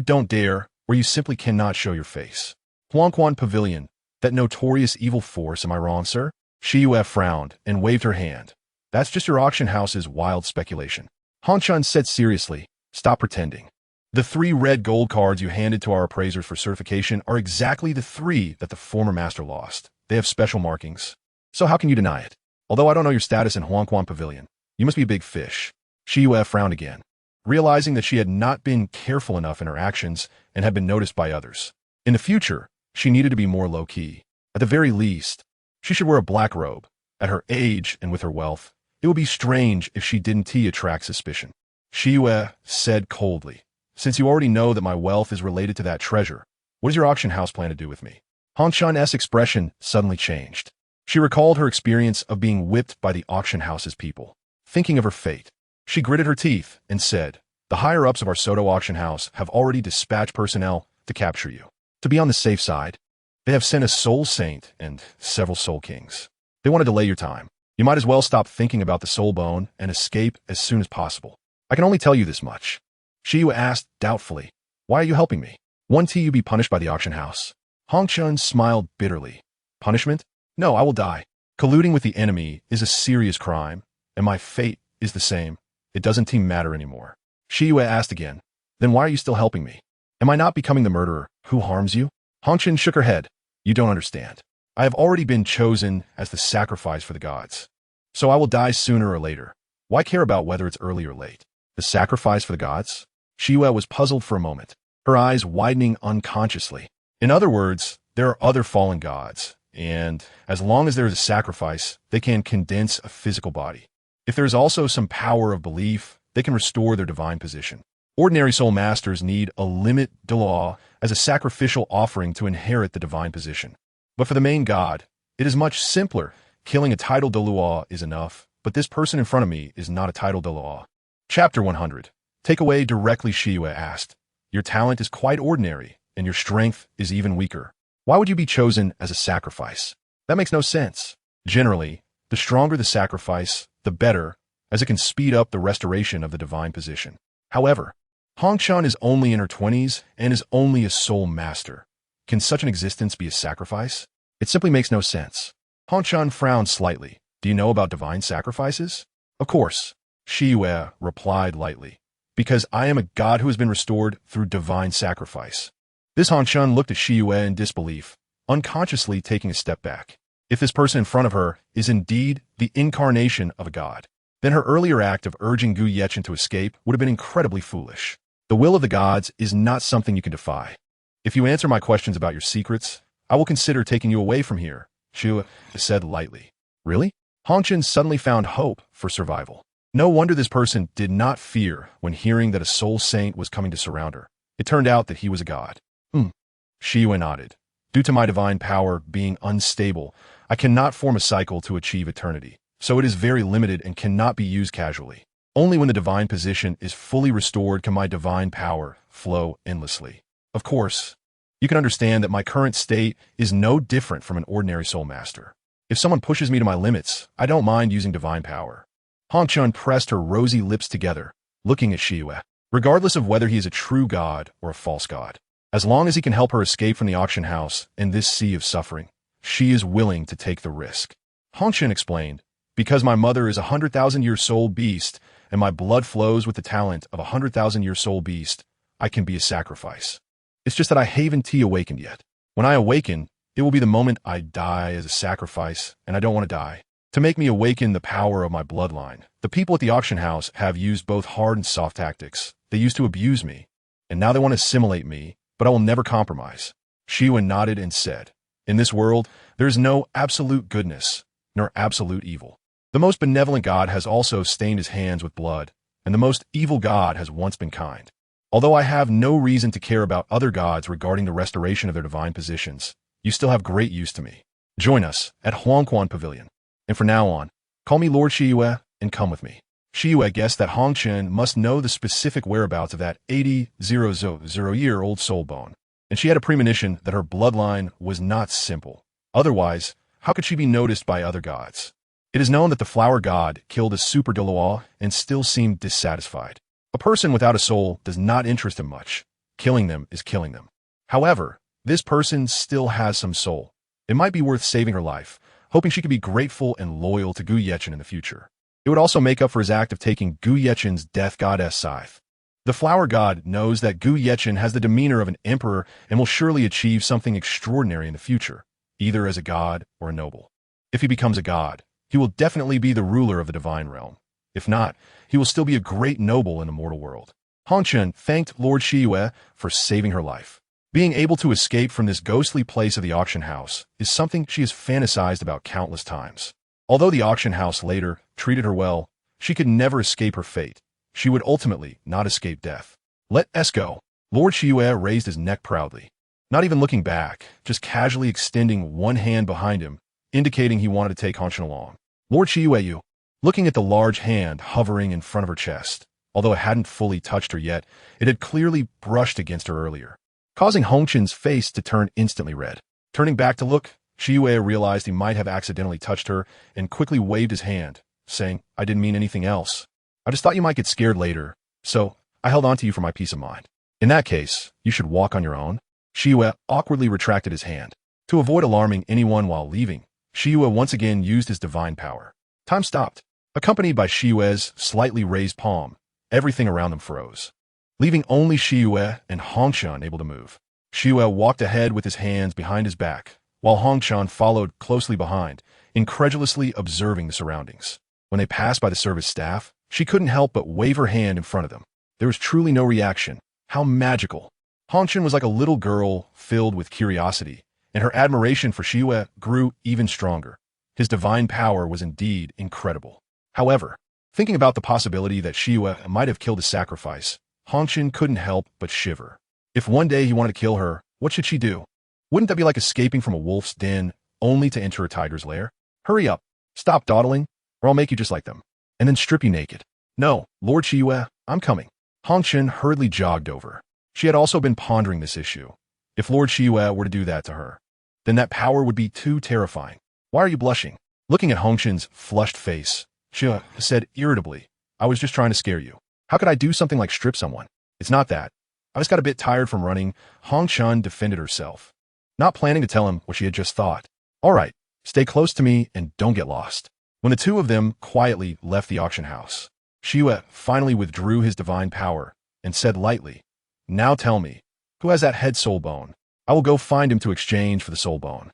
don't dare, or you simply cannot show your face. Huangquan Pavilion, that notorious evil force, am I wrong, sir?" Xiwa frowned and waved her hand. "That's just your auction house's wild speculation." Hong Chen said seriously, "Stop pretending. The 3 red gold cards you handed to our appraisers for certification are exactly the 3 that the former master lost. They have special markings. So how can you deny it? Although I don't know your status in Huangquan Pavilion, you must be a big fish." Xiwa frowned again, realizing that she had not been careful enough in her actions and had been noticed by others. In the future, she needed to be more low-key. At the very least, she should wear a black robe. At her age and with her wealth, it would be strange if she didn't attract suspicion. Xiwa said coldly, "Since you already know that my wealth is related to that treasure, what does your auction house plan to do with me?" Hong Chan's expression suddenly changed. She recalled her experience of being whipped by the auction house's people. Thinking of her fate, she gritted her teeth and said, "The higher-ups of our Soto auction house have already dispatched personnel to capture you. To be on the safe side, they have sent a soul saint and several soul kings. They want to delay your time. You might as well stop thinking about the soul bone and escape as soon as possible. I can only tell you this much." Xiwa asked doubtfully, "Why are you helping me? Won't you be punished by the auction house?" Hong Chen smiled bitterly. "Punishment? No, I will die. Colluding with the enemy is a serious crime, and my fate is the same. It doesn't matter anymore." Xiwa asked again, "Then why are you still helping me? Am I not becoming the murderer who harms you?" Hong Chen shook her head. "You don't understand. I have already been chosen as the sacrifice for the gods. So I will die sooner or later, Why care about whether it's early or late? The sacrifice for the gods? Shiyue was puzzled for a moment, her eyes widening unconsciously. In other words, there are other fallen gods, and as long as there is a sacrifice, they can condense a physical body. If there is also some power of belief, they can restore their divine position. Ordinary soul masters need a limit Douluo as a sacrificial offering to inherit the divine position. But for the main god, it is much simpler. Killing a title Douluo is enough, but this person in front of me is not a title Douluo. Chapter 100. Take away directly, Shiyue asked. Your talent is quite ordinary, and your strength is even weaker. Why would you be chosen as a sacrifice? That makes no sense. Generally, the stronger the sacrifice, the better, as it can speed up the restoration of the divine position. However, Hongshan is only in her 20s and is only a soul master. Can such an existence be a sacrifice? It simply makes no sense. Hongshan frowned slightly. Do you know about divine sacrifices? Of course, Shiyue replied lightly. Because I am a god who has been restored through divine sacrifice. This Hongshan looked at Shiyue in disbelief, unconsciously taking a step back. If this person in front of her is indeed the incarnation of a god, then her earlier act of urging Gu Yechen to escape would have been incredibly foolish. The will of the gods is not something you can defy. If you answer my questions about your secrets, I will consider taking you away from here, Shiyue said lightly. Really? Hongshan suddenly found hope for survival. No wonder this person did not fear when hearing that a soul saint was coming to surround her. It turned out that he was a god. Shiyue nodded. Due to my divine power being unstable, I cannot form a cycle to achieve eternity, so it is very limited and cannot be used casually. Only when the divine position is fully restored can my divine power flow endlessly. Of course, you can understand that my current state is no different from an ordinary soul master. If someone pushes me to my limits, I don't mind using divine power. Hongshan pressed her rosy lips together, looking at Shiyue. Regardless of whether he is a true god or a false god, as long as he can help her escape from the auction house and this sea of suffering, she is willing to take the risk. Hongshan explained, because my mother is a 100,000-year soul beast and my blood flows with the talent of a 100,000-year soul beast, I can be a sacrifice. It's just that I haven't awakened yet. When I awaken, it will be the moment I die as a sacrifice, and I don't want to die. To make me awaken the power of my bloodline, the people at the auction house have used both hard and soft tactics. They used to abuse me, and now they want to assimilate me, but I will never compromise. Shiyue nodded and said, in this world, there is no absolute goodness, nor absolute evil. The most benevolent God has also stained his hands with blood, and the most evil God has once been kind. Although I have no reason to care about other gods regarding the restoration of their divine positions, you still have great use to me. Join us at Huangquan Pavilion. And from now on, call me Lord Shiyue and come with me. Shiyue guessed that Hongshan must know the specific whereabouts of that 80,000-year-old soul bone, and she had a premonition that her bloodline was not simple. Otherwise, how could she be noticed by other gods? It is known that the flower god killed a super Douluo and still seemed dissatisfied. A person without a soul does not interest him much. Killing them is killing them. However, this person still has some soul. It might be worth saving her life, hoping she could be grateful and loyal to Gu Yechen in the future. It would also make up for his act of taking Gu Yechen's death goddess scythe. The flower god knows that Gu Yechen has the demeanor of an emperor and will surely achieve something extraordinary in the future, either as a god or a noble. If he becomes a god, he will definitely be the ruler of the divine realm. If not, he will still be a great noble in the mortal world. Hongshan thanked Lord Shiyue for saving her life. Being able to escape from this ghostly place of the auction house is something she has fantasized about countless times. Although the auction house later treated her well, she could never escape her fate. She would ultimately not escape death. Let us go. Lord Shiyue raised his neck proudly, not even looking back, just casually extending one hand behind him, indicating he wanted to take Hongshan along. Lord Shiyue, looking at the large hand hovering in front of her chest, although it hadn't fully touched her yet, it had clearly brushed against her earlier, causing Hongshan's face to turn instantly red. Turning back to look, Shiyue realized he might have accidentally touched her and quickly waved his hand, saying, I didn't mean anything else. I just thought you might get scared later, so I held on to you for my peace of mind. In that case, you should walk on your own. Shiyue awkwardly retracted his hand. To avoid alarming anyone while leaving, Shiyue once again used his divine power. Time stopped. Accompanied by Shiyue's slightly raised palm, everything around them froze, leaving only Shiyue and Hongshan able to move. Shiyue walked ahead with his hands behind his back, while Hongshan followed closely behind, incredulously observing the surroundings. When they passed by the service staff, She couldn't help but wave her hand in front of them. There was truly no reaction. How magical. Hongchen was like a little girl filled with curiosity, and her admiration for Shiyue grew even stronger. His divine power was indeed incredible. However, thinking about the possibility that Shiyue might have killed a sacrifice, Hongchen couldn't help but shiver. If one day he wanted to kill her, what should she do? Wouldn't that be like escaping from a wolf's den only to enter a tiger's lair? Hurry up, stop dawdling, or I'll make you just like them, and then strip you naked. No, Lord Shiyue, I'm coming. Hongchen hurriedly jogged over. She had also been pondering this issue. If Lord Shiyue were to do that to her, then that power would be too terrifying. Why are you blushing? Looking at Hongchen's flushed face, Shiyue said irritably, I was just trying to scare you. How could I do something like strip someone? It's not that. I just got a bit tired from running. Hongchen defended herself, not planning to tell him what she had just thought. All right, stay close to me and don't get lost. When the two of them quietly left the auction house, Shiyue finally withdrew his divine power and said lightly, Now tell me, who has that head soul bone? I will go find him to exchange for the soul bone.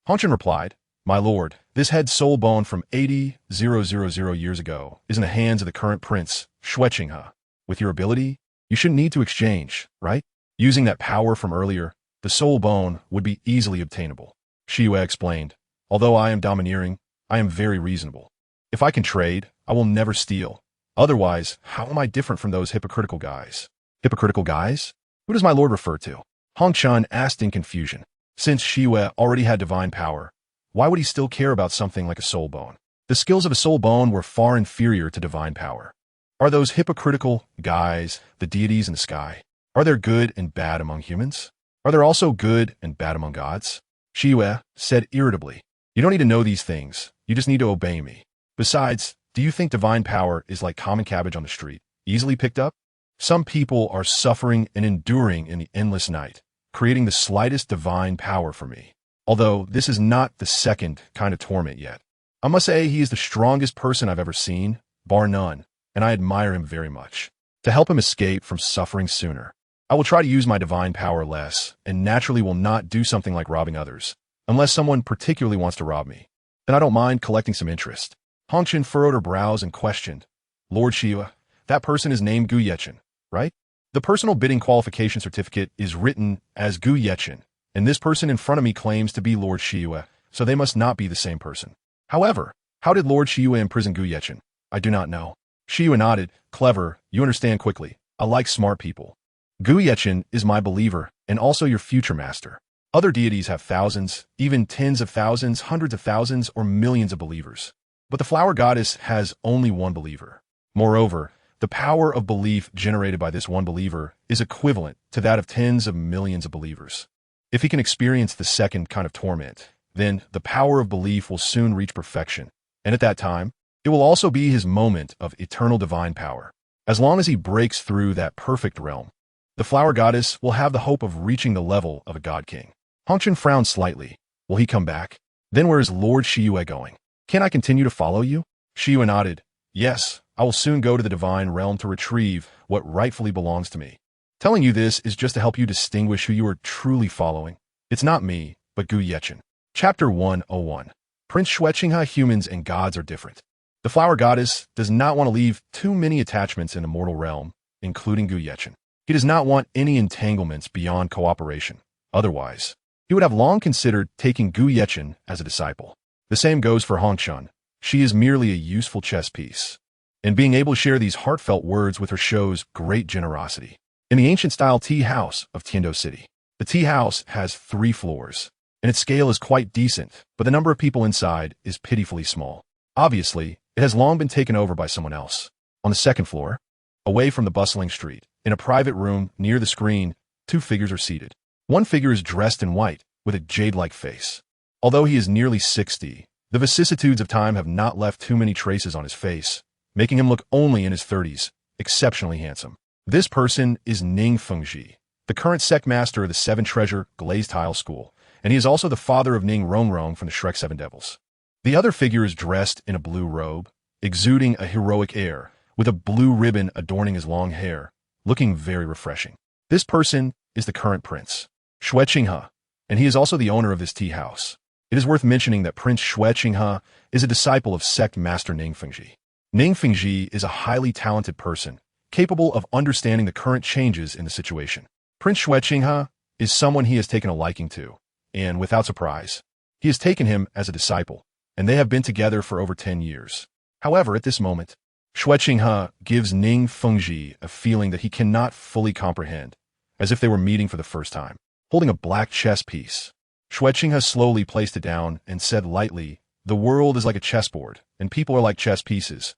Hongchen replied, My lord, this head soul bone from 80,000 years ago is in the hands of the current prince, Xueqinghe. With your ability, you shouldn't need to exchange, right? Using that power from earlier, the soul bone would be easily obtainable. Shiyue explained, Although I am domineering, I am very reasonable. If I can trade, I will never steal. Otherwise, how am I different from those hypocritical guys? Hypocritical guys? Who does my lord refer to? Hongchen asked in confusion. Since Shiyue already had divine power, why would he still care about something like a soul bone? The skills of a soul bone were far inferior to divine power. Are those hypocritical guys the deities in the sky? Are there good and bad among humans? Are there also good and bad among gods? Shiyue said irritably, You don't need to know these things. You just need to obey me. Besides, do you think divine power is like common cabbage on the street, easily picked up? Some people are suffering and enduring in the endless night, creating the slightest divine power for me. Although this is not the second kind of torment yet. I must say he is the strongest person I've ever seen, bar none, and I admire him very much. To help him escape from suffering sooner, I will try to use my divine power less, and naturally will not do something like robbing others, unless someone particularly wants to rob me. Then I don't mind collecting some interest. Hongchen furrowed her brows and questioned, Lord Shiyue, that person is named Gu Yechen, right? The personal bidding qualification certificate is written as Gu Yechen, and this person in front of me claims to be Lord Shiyue, so they must not be the same person. However, how did Lord Shiyue imprison Gu Yechen? I do not know. Shiyue nodded, Clever, you understand quickly. I like smart people. Gu Yechen is my believer, and also your future master. Other deities have thousands, even tens of thousands, hundreds of thousands, or millions of believers. But the flower goddess has only one believer. Moreover, the power of belief generated by this one believer is equivalent to that of tens of millions of believers. If he can experience the second kind of torment, then the power of belief will soon reach perfection, and at that time, it will also be his moment of eternal divine power. As long as he breaks through that perfect realm, the flower goddess will have the hope of reaching the level of a god king. Hongchen frowned slightly. Will he come back? Then where is Lord Shiyue going? Can I continue to follow you? Shiyue nodded. Yes, I will soon go to the divine realm to retrieve what rightfully belongs to me. Telling you this is just to help you distinguish who you are truly following. It's not me, but Gu Yechen. Chapter 101. Prince Xueqinghe, humans and gods are different. The flower goddess does not want to leave too many attachments in the mortal realm, including Gu Yechen. He does not want any entanglements beyond cooperation. Otherwise, he would have long considered taking Gu Yechen as a disciple. The same goes for Hongchen. She is merely a useful chess piece. And being able to share these heartfelt words with her shows great generosity. In the ancient-style tea house of Tiando City, the tea house has 3 floors, and its scale is quite decent, but the number of people inside is pitifully small. Obviously, it has long been taken over by someone else. On the 2nd floor, away from the bustling street, in a private room near the screen, 2 figures are seated. One figure is dressed in white, with a jade-like face. Although he is nearly 60, the vicissitudes of time have not left too many traces on his face, making him look only in his 30s, exceptionally handsome. This person is Ning Fengji, the current sect master of the 7 Treasure Glazed Tile School, and he is also the father of Ning Rongrong from the Shrek 7 Devils. The other figure is dressed in a blue robe, exuding a heroic air, with a blue ribbon adorning his long hair, looking very refreshing. This person is the current prince, Xueqinghe, and he is also the owner of this tea house. It is worth mentioning that Prince Xueqinghe is a disciple of sect master Ning Fengji. Ning Fengji is a highly talented person, capable of understanding the current changes in the situation. Prince Xue Qinghe is someone he has taken a liking to, and without surprise, he has taken him as a disciple, and they have been together for over 10 years. However, at this moment, Xue Qinghe gives Ning Fengji a feeling that he cannot fully comprehend, as if they were meeting for the first time. Holding a black chess piece, Xue Qinghe slowly placed it down and said lightly, "The world is like a chessboard, and people are like chess pieces.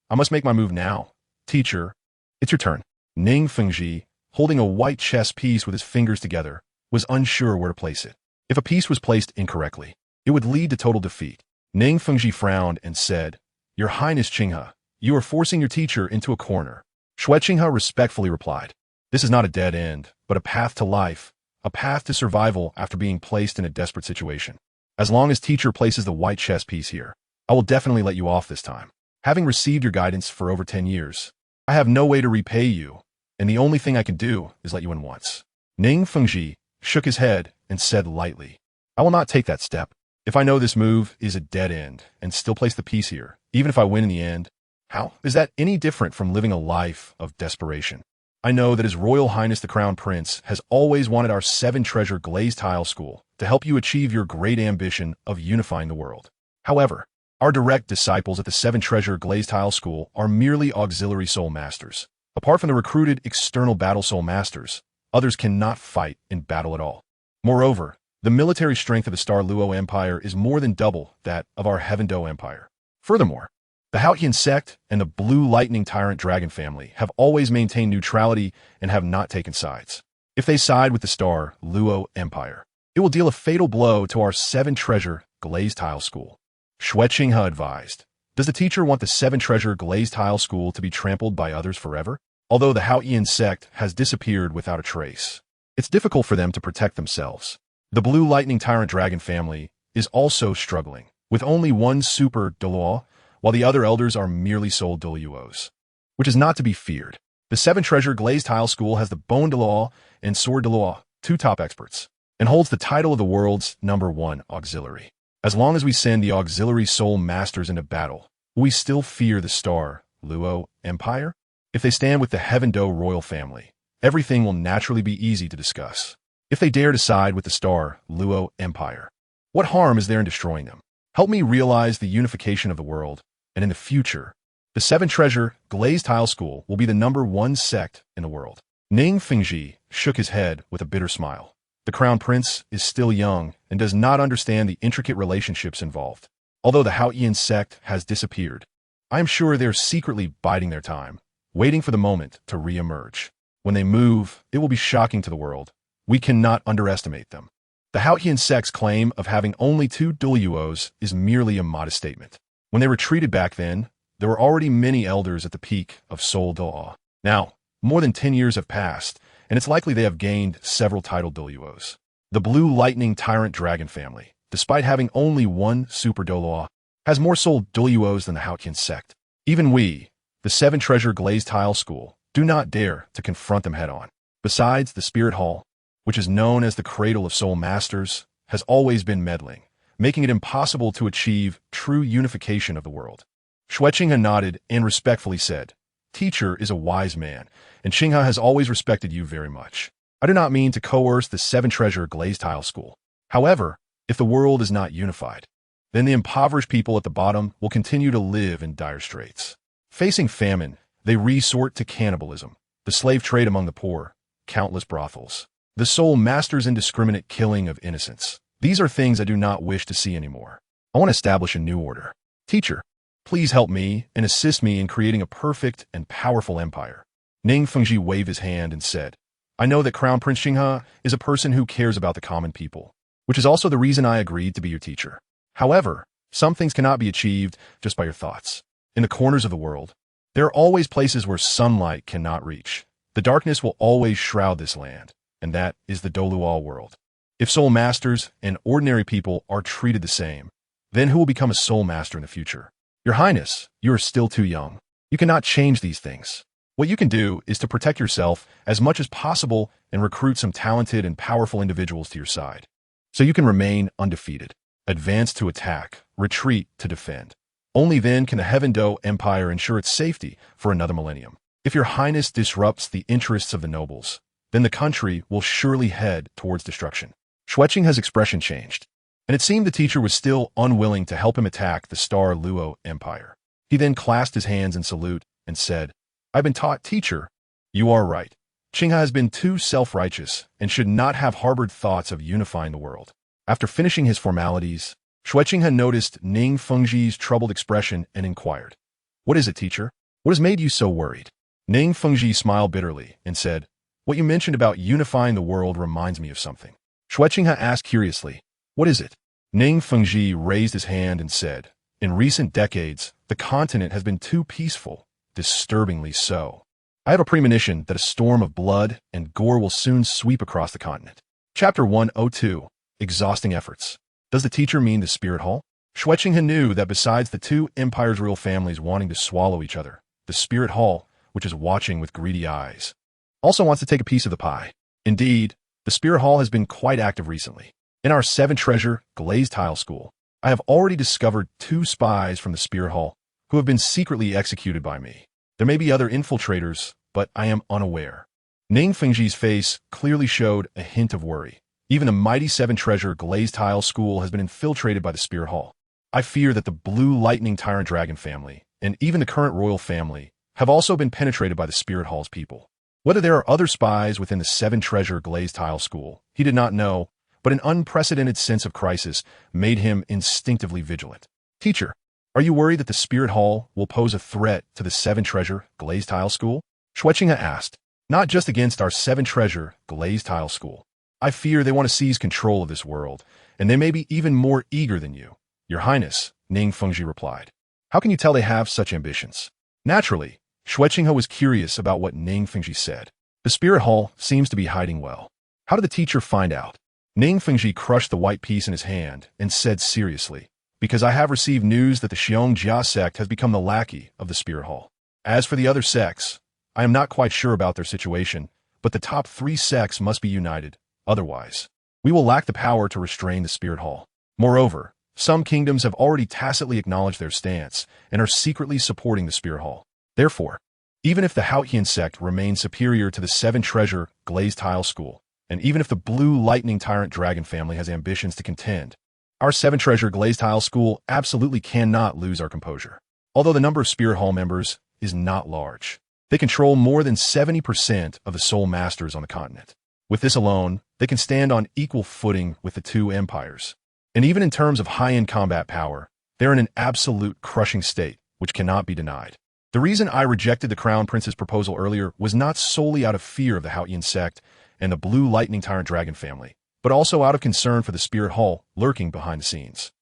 I must make my move now. Teacher, it's your turn." Ning Fengji, holding a white chess piece with his fingers together, was unsure where to place it. If a piece was placed incorrectly, it would lead to total defeat. Ning Fengji frowned and said, "Your Highness Qinghe, you are forcing your teacher into a corner." Xue Qinghe respectfully replied, "This is not a dead end, but a path to life, a path to survival after being placed in a desperate situation. As long as teacher places the white chess piece here, I will definitely let you off this time. Having received your guidance for over 10 years, I have no way to repay you, and the only thing I can do is let you in once." Ning Fengji shook his head and said lightly, "I will not take that step. If I know this move is a dead end and still place the piece here, even if I win in the end, how is that any different from living a life of desperation? I know that His Royal Highness the Crown Prince has always wanted our 7-treasure glazed tile school to help you achieve your great ambition of unifying the world. However, our direct disciples at the 7-treasure glazed tile school are merely auxiliary soul masters. Apart from the recruited external battle soul masters, others cannot fight in battle at all. Moreover, the military strength of the Star Luo Empire is more than double that of our Heaven Do Empire. Furthermore, the Haotian sect and the Blue Lightning Tyrant Dragon family have always maintained neutrality and have not taken sides. If they side with the Star Luo Empire, it will deal a fatal blow to our 7-treasure glazed tile school." Xue Qinghe advised, "Does the teacher want the 7-treasure glazed tile school to be trampled by others forever? Although the Haotian sect has disappeared without a trace, it's difficult for them to protect themselves. The Blue Lightning Tyrant Dragon family is also struggling, with only one super Douluo, while the other elders are merely soul Douluos, which is not to be feared. The 7-treasure glazed tile school has the Bone Douluo and Sword Douluo, 2 top experts, and holds the title of the world's #1 auxiliary. As long as we send the auxiliary soul masters into battle, will we still fear the Star Luo Empire? If they stand with the Heaven Do royal family, everything will naturally be easy to discuss. If they dare to side with the Star Luo Empire, what harm is there in destroying them? Help me realize the unification of the world, and in the future, the 7-treasure glazed tile school will be the #1 sect in the world." Ning Fengji shook his head with a bitter smile. The Crown Prince is still young and does not understand the intricate relationships involved. Although the Haotian sect has disappeared, I am sure they are secretly biding their time, waiting for the moment to re-emerge. When they move, it will be shocking to the world. We cannot underestimate them. The Haotian sect's claim of having only 2 Douluos is merely a modest statement. When they retreated back then, there were already many elders at the peak of Soul Douluo. Now, more than 10 years have passed, and it's likely they have gained several titled Douluos. The Blue Lightning Tyrant Dragon family, despite having only 1 super Douluo, has more soul Douluos than the Haotian sect. Even we, the 7-treasure glazed tile school, do not dare to confront them head-on. Besides, the Spirit Hall, which is known as the Cradle of Soul Masters, has always been meddling, making it impossible to achieve true unification of the world. Xue Qinghe nodded and respectfully said, "Teacher is a wise man, and Qinghe has always respected you very much. I do not mean to coerce the 7-treasure glazed tile school. However, if the world is not unified, then the impoverished people at the bottom will continue to live in dire straits. Facing famine, they resort to cannibalism, the slave trade among the poor, countless brothels, the soul master's indiscriminate killing of innocents. These are things I do not wish to see anymore. I want to establish a new order. Teacher, please help me and assist me in creating a perfect and powerful empire." Ning Fengji waved his hand and said, "I know that Crown Prince Qinghe is a person who cares about the common people, which is also the reason I agreed to be your teacher. However, some things cannot be achieved just by your thoughts. In the corners of the world, there are always places where sunlight cannot reach. The darkness will always shroud this land, and that is the Douluo world. If soul masters and ordinary people are treated the same, then who will become a soul master in the future? Your Highness, you are still too young. You cannot change these things. What you can do is to protect yourself as much as possible and recruit some talented and powerful individuals to your side, so you can remain undefeated. Advance to attack, retreat to defend. Only then can the Heaven Do Empire ensure its safety for another millennium. If your highness disrupts the interests of the nobles, then the country will surely head towards destruction. Xueqinghe's expression changed, and it seemed the teacher was still unwilling to help him attack the Star Luo Empire. He then clasped his hands in salute and said, "I've been taught, teacher. You are right. Qinghe has been too self-righteous and should not have harbored thoughts of unifying the world." After finishing his formalities, Xueqinghe noticed Ning Fengji's troubled expression and inquired, "What is it, teacher? What has made you so worried?" Ning Fengji smiled bitterly and said, "What you mentioned about unifying the world reminds me of something." Xueqinghe asked curiously, "What is it?" Ning Fengji raised his hand and said, "In recent decades, the continent has been too peaceful, disturbingly so. I have a premonition that a storm of blood and gore will soon sweep across the continent." Chapter 102, Exhausting Efforts. Does the teacher mean the Spirit Hall? Xueqinghe knew that besides the two empires' royal families wanting to swallow each other, the Spirit Hall, which is watching with greedy eyes, also wants to take a piece of the pie. Indeed, the Spirit Hall has been quite active recently. In our 7-treasure glazed tile school, I have already discovered 2 spies from the Spirit Hall who have been secretly executed by me. There may be other infiltrators, but I am unaware. Ning Fengji's face clearly showed a hint of worry. Even the mighty 7-treasure glazed tile school has been infiltrated by the Spirit Hall. I fear that the Blue Lightning Tyrant Dragon family, and even the current royal family, have also been penetrated by the Spirit Hall's people. Whether there are other spies within the 7-treasure glazed tile school, he did not know, but an unprecedented sense of crisis made him instinctively vigilant. "Teacher, are you worried that the Spirit Hall will pose a threat to the 7-treasure glazed tile school?" Xueqinghe asked. "Not just against our 7-treasure glazed tile school. I fear they want to seize control of this world, and they may be even more eager than you." "Your Highness," Ning Fengji replied. "How can you tell they have such ambitions?" Naturally, Xueqinghe was curious about what Ning Fengji said. The Spirit Hall seems to be hiding well. How did the teacher find out? Ning Fengji crushed the white piece in his hand and said seriously, "Because I have received news that the Xiong Jia sect has become the lackey of the Spirit Hall. As for the other sects, I am not quite sure about their situation, but the top 3 sects must be united. Otherwise, we will lack the power to restrain the Spirit Hall. Moreover, some kingdoms have already tacitly acknowledged their stance and are secretly supporting the Spirit Hall. Therefore, even if the Haotian sect remains superior to the 7-treasure glazed tile school, and even if the Blue Lightning Tyrant Dragon family has ambitions to contend, our 7-treasure glazed tile school absolutely cannot lose our composure. Although the number of Spirit Hall members is not large, they control more than 70% of the Soul Masters on the continent. With this alone, they can stand on equal footing with the 2 empires. And even in terms of high-end combat power, they're in an absolute crushing state, which cannot be denied. The reason I rejected the Crown Prince's proposal earlier was not solely out of fear of the Haotian sect and the Blue Lightning Tyrant Dragon family, but also out of concern for the Spirit Hall lurking behind the scenes."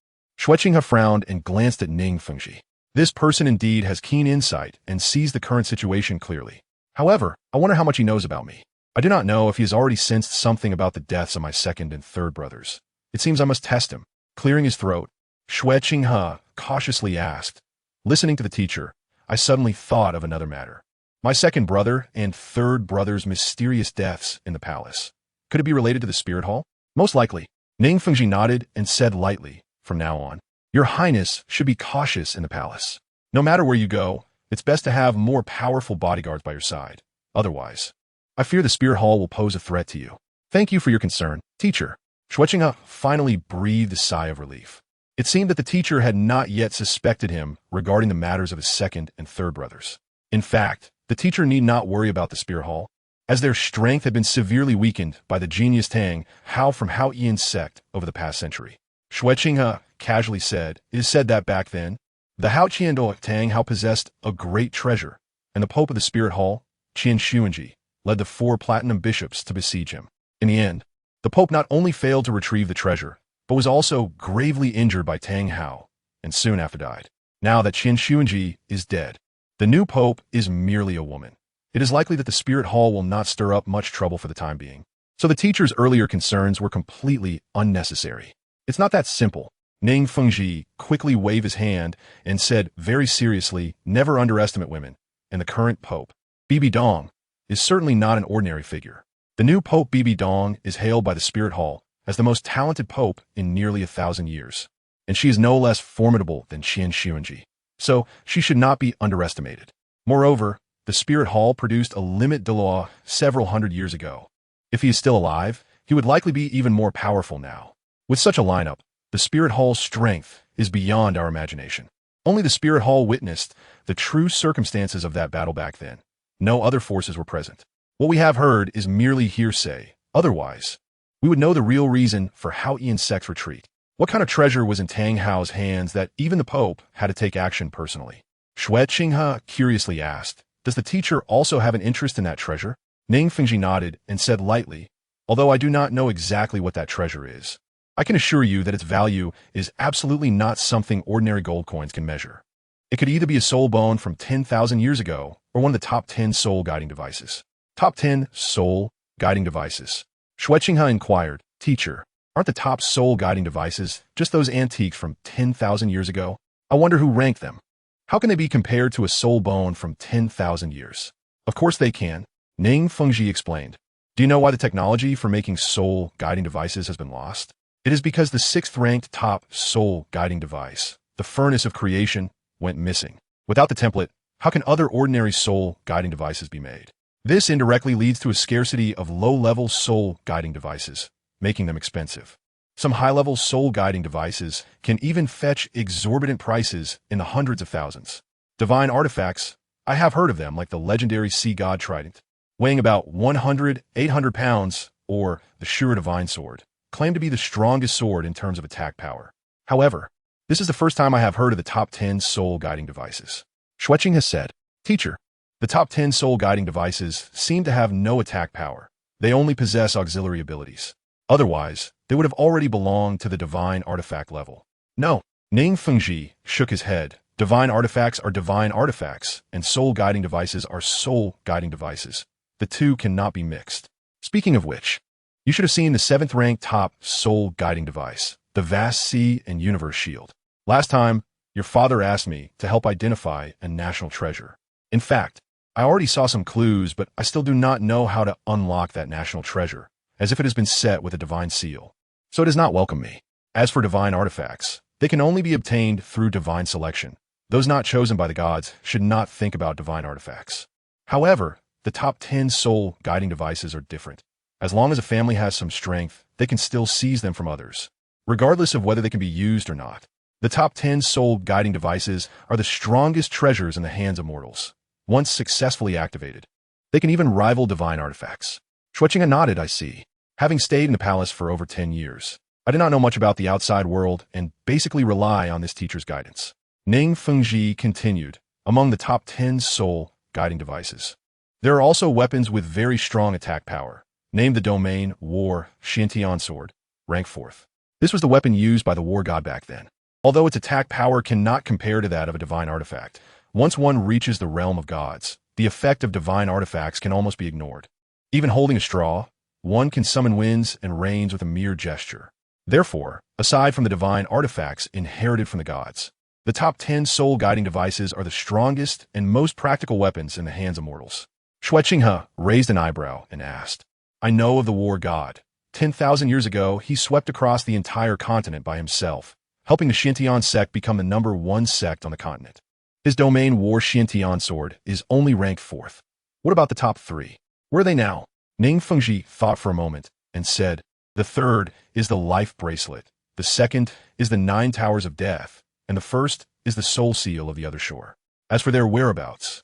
Xueqinghe frowned and glanced at Ning Fengji. This person indeed has keen insight and sees the current situation clearly. However, I wonder how much he knows about me. I do not know if he has already sensed something about the deaths of my 2nd and 3rd brothers. It seems I must test him. Clearing his throat, Xueqinghe cautiously asked, "Listening to the teacher, I suddenly thought of another matter. My 2nd brother and 3rd brother's mysterious deaths in the palace. Could it be related to the Spirit Hall?" "Most likely." Ning Fengji nodded and said lightly, "From now on, your Highness should be cautious in the palace. No matter where you go, it's best to have more powerful bodyguards by your side. Otherwise, I fear the Spirit Hall will pose a threat to you." "Thank you for your concern, teacher." Xueqinghe finally breathed a sigh of relief. It seemed that the teacher had not yet suspected him regarding the matters of his 2nd and 3rd brothers. In fact, the teacher need not worry about the Spirit Hall, as their strength had been severely weakened by the genius Tang Hao from Haotian's sect over the past century. Xueqinghe casually said, "It is said that back then, the Haotian Tang Hao possessed a great treasure, and the Pope of the Spirit Hall, Qian Xuanji, led the 4 platinum bishops to besiege him. In the end, the Pope not only failed to retrieve the treasure, but was also gravely injured by Tang Hao, and soon after died. Now that Qian Xuanji is dead, the new Pope is merely a woman. It is likely that the Spirit Hall will not stir up much trouble for the time being. So the teacher's earlier concerns were completely unnecessary. It's not that simple." Ning Fengji quickly waved his hand and said very seriously, "Never underestimate women, and the current Pope, Bibi Dong, is certainly not an ordinary figure. The new Pope Bibi Dong is hailed by the Spirit Hall as the most talented Pope in nearly 1,000 years, and she is no less formidable than Qian Xuanji. so she should not be underestimated. Moreover, the Spirit Hall produced a limit Douluo several hundred years ago. If he is still alive, he would likely be even more powerful now. With such a lineup, the Spirit Hall's strength is beyond our imagination. Only the Spirit Hall witnessed the true circumstances of that battle back then. No other forces were present. What we have heard is merely hearsay. Otherwise, we would know the real reason for Hao Ian's sect's retreat. What kind of treasure was in Tang Hao's hands that even the Pope had to take action personally? Xue Qinghe curiously asked, "Does the teacher also have an interest in that treasure?" Ning Fengji nodded and said lightly, "Although I do not know exactly what that treasure is, I can assure you that its value is absolutely not something ordinary gold coins can measure. It could either be a soul bone from 10,000 years ago or one of the top 10 soul guiding devices." Top 10 soul guiding devices. Xue Qinghe inquired, "Teacher, aren't the top soul guiding devices just those antiques from 10,000 years ago? I wonder who ranked them. How can they be compared to a soul bone from 10,000 years? Of course they can," Ning Fengji explained. "Do you know why the technology for making soul guiding devices has been lost? It is because the 6th-ranked top soul guiding device, the furnace of creation, went missing. Without the template, how can other ordinary soul guiding devices be made? This indirectly leads to a scarcity of low-level soul guiding devices, making them expensive. Some high-level soul guiding devices can even fetch exorbitant prices in the hundreds of thousands. Divine artifacts, I have heard of them, like the legendary Sea God Trident, weighing about 800 pounds, or the Shura Divine Sword, claim to be the strongest sword in terms of attack power. However, this is the first time I have heard of the top 10 soul guiding devices." Xue Qinghe has said, "Teacher, the top 10 soul guiding devices seem to have no attack power. They only possess auxiliary abilities. Otherwise, they would have already belonged to the divine artifact level." "No." Ning Fengji shook his head. "Divine artifacts are divine artifacts, and soul guiding devices are soul guiding devices. The two cannot be mixed. Speaking of which, you should have seen the 7th-ranked top soul guiding device, the vast sea and universe shield. Last time, your father asked me to help identify a national treasure. In fact, I already saw some clues, but I still do not know how to unlock that national treasure, as if it has been set with a divine seal. So it does not welcome me. As for divine artifacts, they can only be obtained through divine selection. Those not chosen by the gods should not think about divine artifacts. However, the top 10 soul guiding devices are different. As long as a family has some strength, they can still seize them from others, regardless of whether they can be used or not. The top 10 soul guiding devices are the strongest treasures in the hands of mortals. Once successfully activated, they can even rival divine artifacts." Xue Qinghe nodded, "I see. Having stayed in the palace for over 10 years, I did not know much about the outside world and basically rely on this teacher's guidance." Ning Fengji continued, "Among the top 10 soul guiding devices, there are also weapons with very strong attack power. Name the domain War Xiantian Sword, rank 4th. This was the weapon used by the war god back then. Although its attack power cannot compare to that of a divine artifact, once one reaches the realm of gods, the effect of divine artifacts can almost be ignored. Even holding a straw, one can summon winds and rains with a mere gesture. Therefore, aside from the divine artifacts inherited from the gods, the top 10 soul guiding devices are the strongest and most practical weapons in the hands of mortals." Xue Qinghe raised an eyebrow and asked, "I know of the war god. 10,000 years ago, he swept across the entire continent by himself, helping the Xiantian sect become the #1 sect on the continent. His domain War Xiantian Sword is only ranked 4th. What about the top 3? Where are they now?" Ning Fengji thought for a moment and said, "The 3rd is the Life Bracelet, the 2nd is the 9 Towers of Death, and the 1st is the Soul Seal of the Other Shore. As for their whereabouts,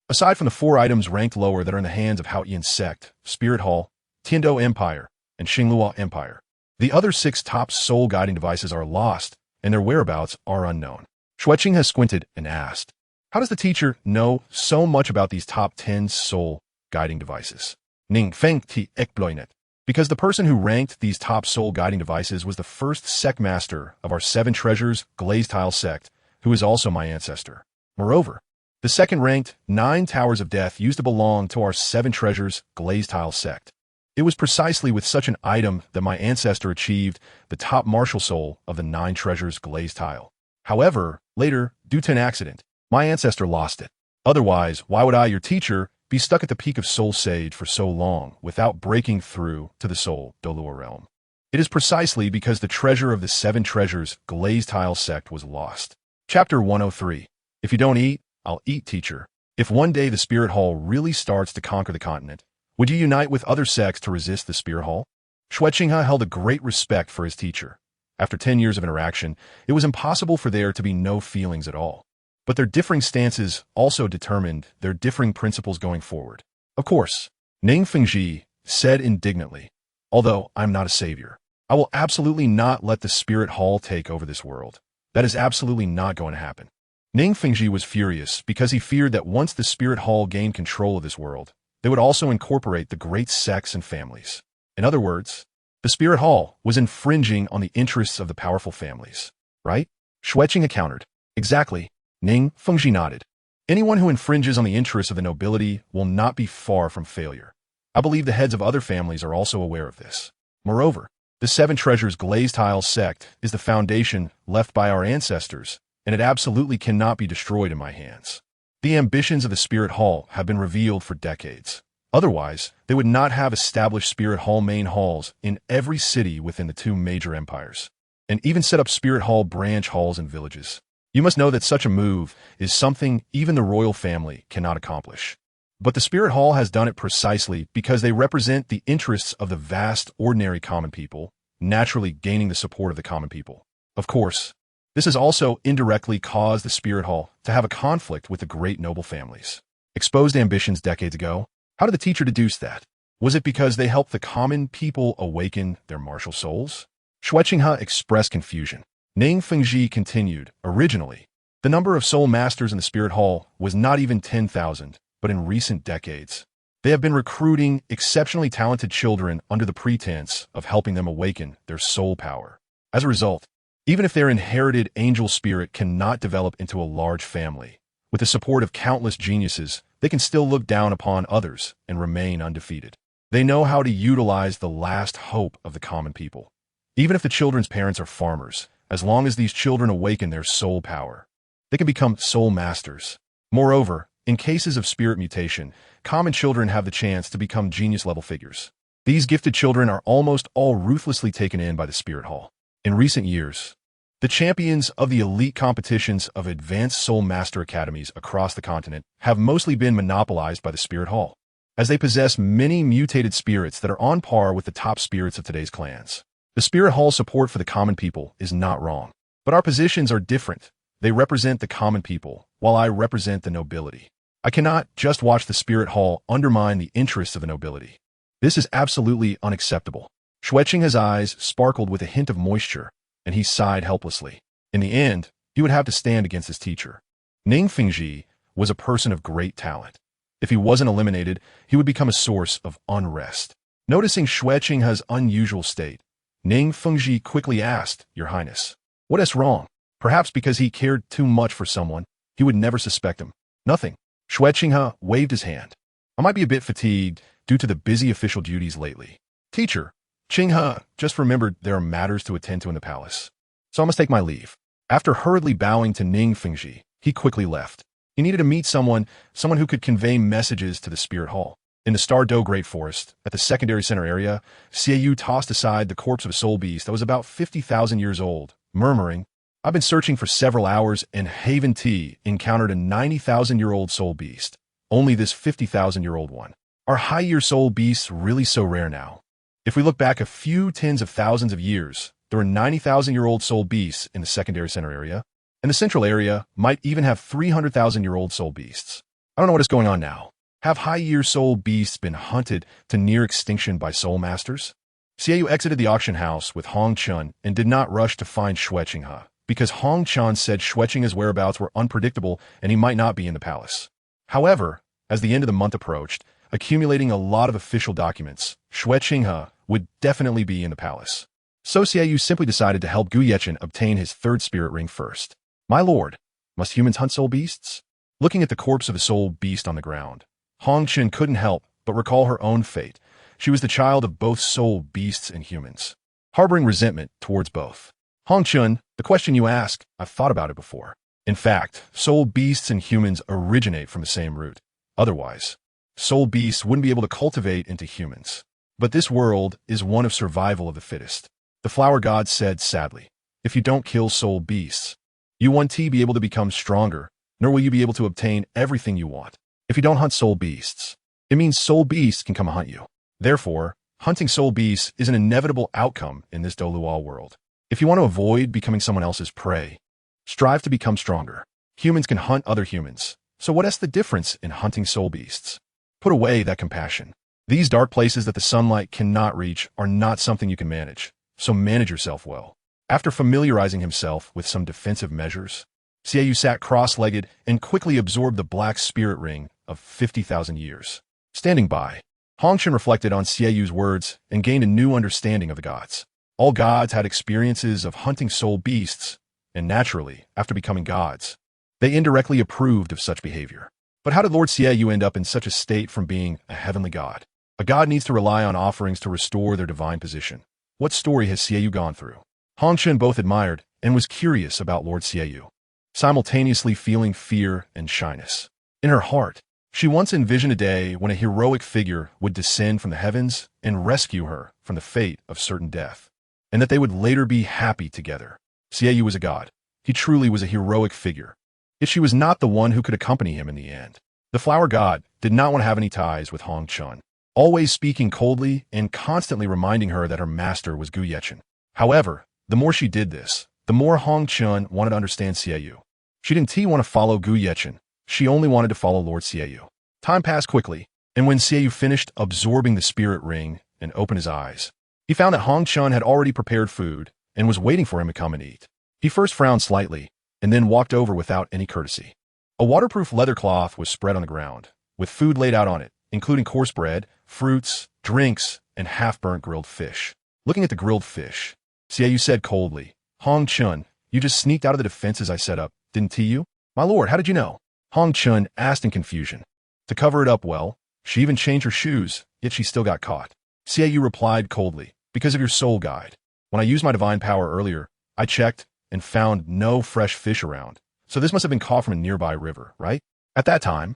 aside from the 4 items ranked lower that are in the hands of Hao Ian's sect, Spirit Hall, Tiando Empire, and Xingluo Empire, the other 6 top soul guiding devices are lost, and their whereabouts are unknown." Xue Qinghe squinted and asked, "How does the teacher know so much about these top 10 soul guiding devices?" Ning Fengji explained, "Because the person who ranked these top soul guiding devices was the first sect master of our 7 treasures glazed tile sect, who is also my ancestor. Moreover, the 2nd-ranked 9 Towers of Death used to belong to our 7 treasures glazed tile sect. It was precisely with such an item that my ancestor achieved the top martial soul of the 9 treasures glazed tile. However, later, due to an accident, my ancestor lost it. Otherwise, why would I, your teacher, be stuck at the peak of Soul Sage for so long without breaking through to the Soul Douluo realm? It is precisely because the treasure of the 7 treasures glazed tile sect was lost." Chapter 103. If you don't eat, I'll eat, teacher. If one day the Spirit Hall really starts to conquer the continent, would you unite with other sects to resist the Spirit Hall? Xue Qinghe held a great respect for his teacher. After 10 years of interaction, it was impossible for there to be no feelings at all. But their differing stances also determined their differing principles going forward. Of course, Ning Fengji said indignantly, although I'm not a savior, I will absolutely not let the Spirit Hall take over this world. That is absolutely not going to happen. Ning Fengji was furious because he feared that once the Spirit Hall gained control of this world, they would also incorporate the great sects and families. In other words, the Spirit Hall was infringing on the interests of the powerful families, right? Xue Qinghe countered. Exactly. Ning Fengji nodded. Anyone who infringes on the interests of the nobility will not be far from failure. I believe the heads of other families are also aware of this. Moreover, the Seven Treasures Glazed Tile sect is the foundation left by our ancestors, and it absolutely cannot be destroyed in my hands. The ambitions of the Spirit Hall have been revealed for decades. Otherwise, they would not have established Spirit Hall main halls in every city within the two major empires, and even set up Spirit Hall branch halls in villages. You must know that such a move is something even the royal family cannot accomplish. But the Spirit Hall has done it precisely because they represent the interests of the vast, ordinary common people, naturally gaining the support of the common people. Of course, this has also indirectly caused the Spirit Hall to have a conflict with the great noble families. Exposed ambitions decades ago. How did the teacher deduce that? Was it because they helped the common people awaken their martial souls? Xue Qinghe expressed confusion. Ning Fengji continued, originally, the number of soul masters in the Spirit Hall was not even 10,000, but in recent decades, they have been recruiting exceptionally talented children under the pretense of helping them awaken their soul power. As a result, even if their inherited angel spirit cannot develop into a large family, with the support of countless geniuses, they can still look down upon others and remain undefeated. They know how to utilize the last hope of the common people. Even if the children's parents are farmers, as long as these children awaken their soul power, they can become soul masters. Moreover, in cases of spirit mutation, common children have the chance to become genius-level figures. These gifted children are almost all ruthlessly taken in by the Spirit Hall. In recent years, the champions of the elite competitions of advanced soul master academies across the continent have mostly been monopolized by the Spirit Hall, as they possess many mutated spirits that are on par with the top spirits of today's clans. The Spirit Hall's support for the common people is not wrong, but our positions are different. They represent the common people, while I represent the nobility. I cannot just watch the Spirit Hall undermine the interests of the nobility. This is absolutely unacceptable. Xue Qinghe's eyes sparkled with a hint of moisture, and he sighed helplessly. In the end, he would have to stand against his teacher. Ning Fengji was a person of great talent. If he wasn't eliminated, he would become a source of unrest. Noticing Xue Qinghe's unusual state, Ning Fengji quickly asked, Your Highness, what is wrong? Perhaps because he cared too much for someone, he would never suspect him. Nothing. Xue Qinghe waved his hand. I might be a bit fatigued due to the busy official duties lately. Teacher, Qinghe just remembered there are matters to attend to in the palace, so I must take my leave. After hurriedly bowing to Ning Fengji, he quickly left. He needed to meet someone who could convey messages to the Spirit Hall. In the Stardow Great Forest, at the secondary center area, Xiaoyu tossed aside the corpse of a soul beast that was about 50,000 years old, murmuring, I've been searching for several hours, and Haven T encountered a 90,000-year-old soul beast. Only this 50,000-year-old one. Are high-year soul beasts really so rare now? If we look back a few tens of thousands of years, there were 90,000-year-old soul beasts in the secondary center area, and the central area might even have 300,000-year-old soul beasts. I don't know what is going on now. Have high-year soul beasts been hunted to near extinction by soul masters? Xiaoyu exited the auction house with Hong Chun and did not rush to find Xue Qinghe, because Hong Chun said Xue Qinghe's whereabouts were unpredictable and he might not be in the palace. However, as the end of the month approached, accumulating a lot of official documents, Xue Qinghe would definitely be in the palace. So Xiaoyu simply decided to help Gu Yechen obtain his third spirit ring first. My lord, must humans hunt soul beasts? Looking at the corpse of a soul beast on the ground, Hong Chun couldn't help but recall her own fate. She was the child of both soul beasts and humans, harboring resentment towards both. Hong Chun, the question you ask, I've thought about it before. In fact, soul beasts and humans originate from the same root. Otherwise, soul beasts wouldn't be able to cultivate into humans. But this world is one of survival of the fittest. The flower god said sadly, if you don't kill soul beasts, you won't be able to become stronger, nor will you be able to obtain everything you want. If you don't hunt soul beasts, it means soul beasts can come hunt you. Therefore, hunting soul beasts is an inevitable outcome in this Douluo world. If you want to avoid becoming someone else's prey, strive to become stronger. Humans can hunt other humans, so what is the difference in hunting soul beasts? Put away that compassion. These dark places that the sunlight cannot reach are not something you can manage, so manage yourself well. After familiarizing himself with some defensive measures, Xiaoyu sat cross-legged and quickly absorbed the black spirit ring of 50,000 years. Standing by, Hongchen reflected on Xiaoyu's words and gained a new understanding of the gods. All gods had experiences of hunting soul beasts, and naturally, after becoming gods, they indirectly approved of such behavior. But how did Lord Xiaoyu end up in such a state from being a heavenly god? A god needs to rely on offerings to restore their divine position. What story has Xiaoyu gone through? Hongchen both admired and was curious about Lord Xiaoyu, simultaneously feeling fear and shyness. In her heart, she once envisioned a day when a heroic figure would descend from the heavens and rescue her from the fate of certain death, and that they would later be happy together. Xiaoyu was a god. He truly was a heroic figure. Yet she was not the one who could accompany him in the end. The flower god did not want to have any ties with Hongchen, always speaking coldly and constantly reminding her that her master was Gu Yechen. However, the more she did this, the more Hongchen wanted to understand Xiaoyu. She didn't want to follow Gu Yechen. She only wanted to follow Lord Xiaoyu. Time passed quickly, and when Xiaoyu finished absorbing the spirit ring and opened his eyes, he found that Hongchen had already prepared food and was waiting for him to come and eat. He first frowned slightly, and then walked over without any courtesy. A waterproof leather cloth was spread on the ground, with food laid out on it, including coarse bread, fruits, drinks, and half-burnt grilled fish. Looking at the grilled fish, Xiaoyu said coldly, Hongchen, you just sneaked out of the defenses I set up, didn't you? My lord, how did you know? Hongchen asked in confusion. To cover it up well, she even changed her shoes, yet she still got caught. Xiaoyu replied coldly, because of your soul guide. When I used my divine power earlier, I checked and found no fresh fish around, so this must have been caught from a nearby river, right? At that time,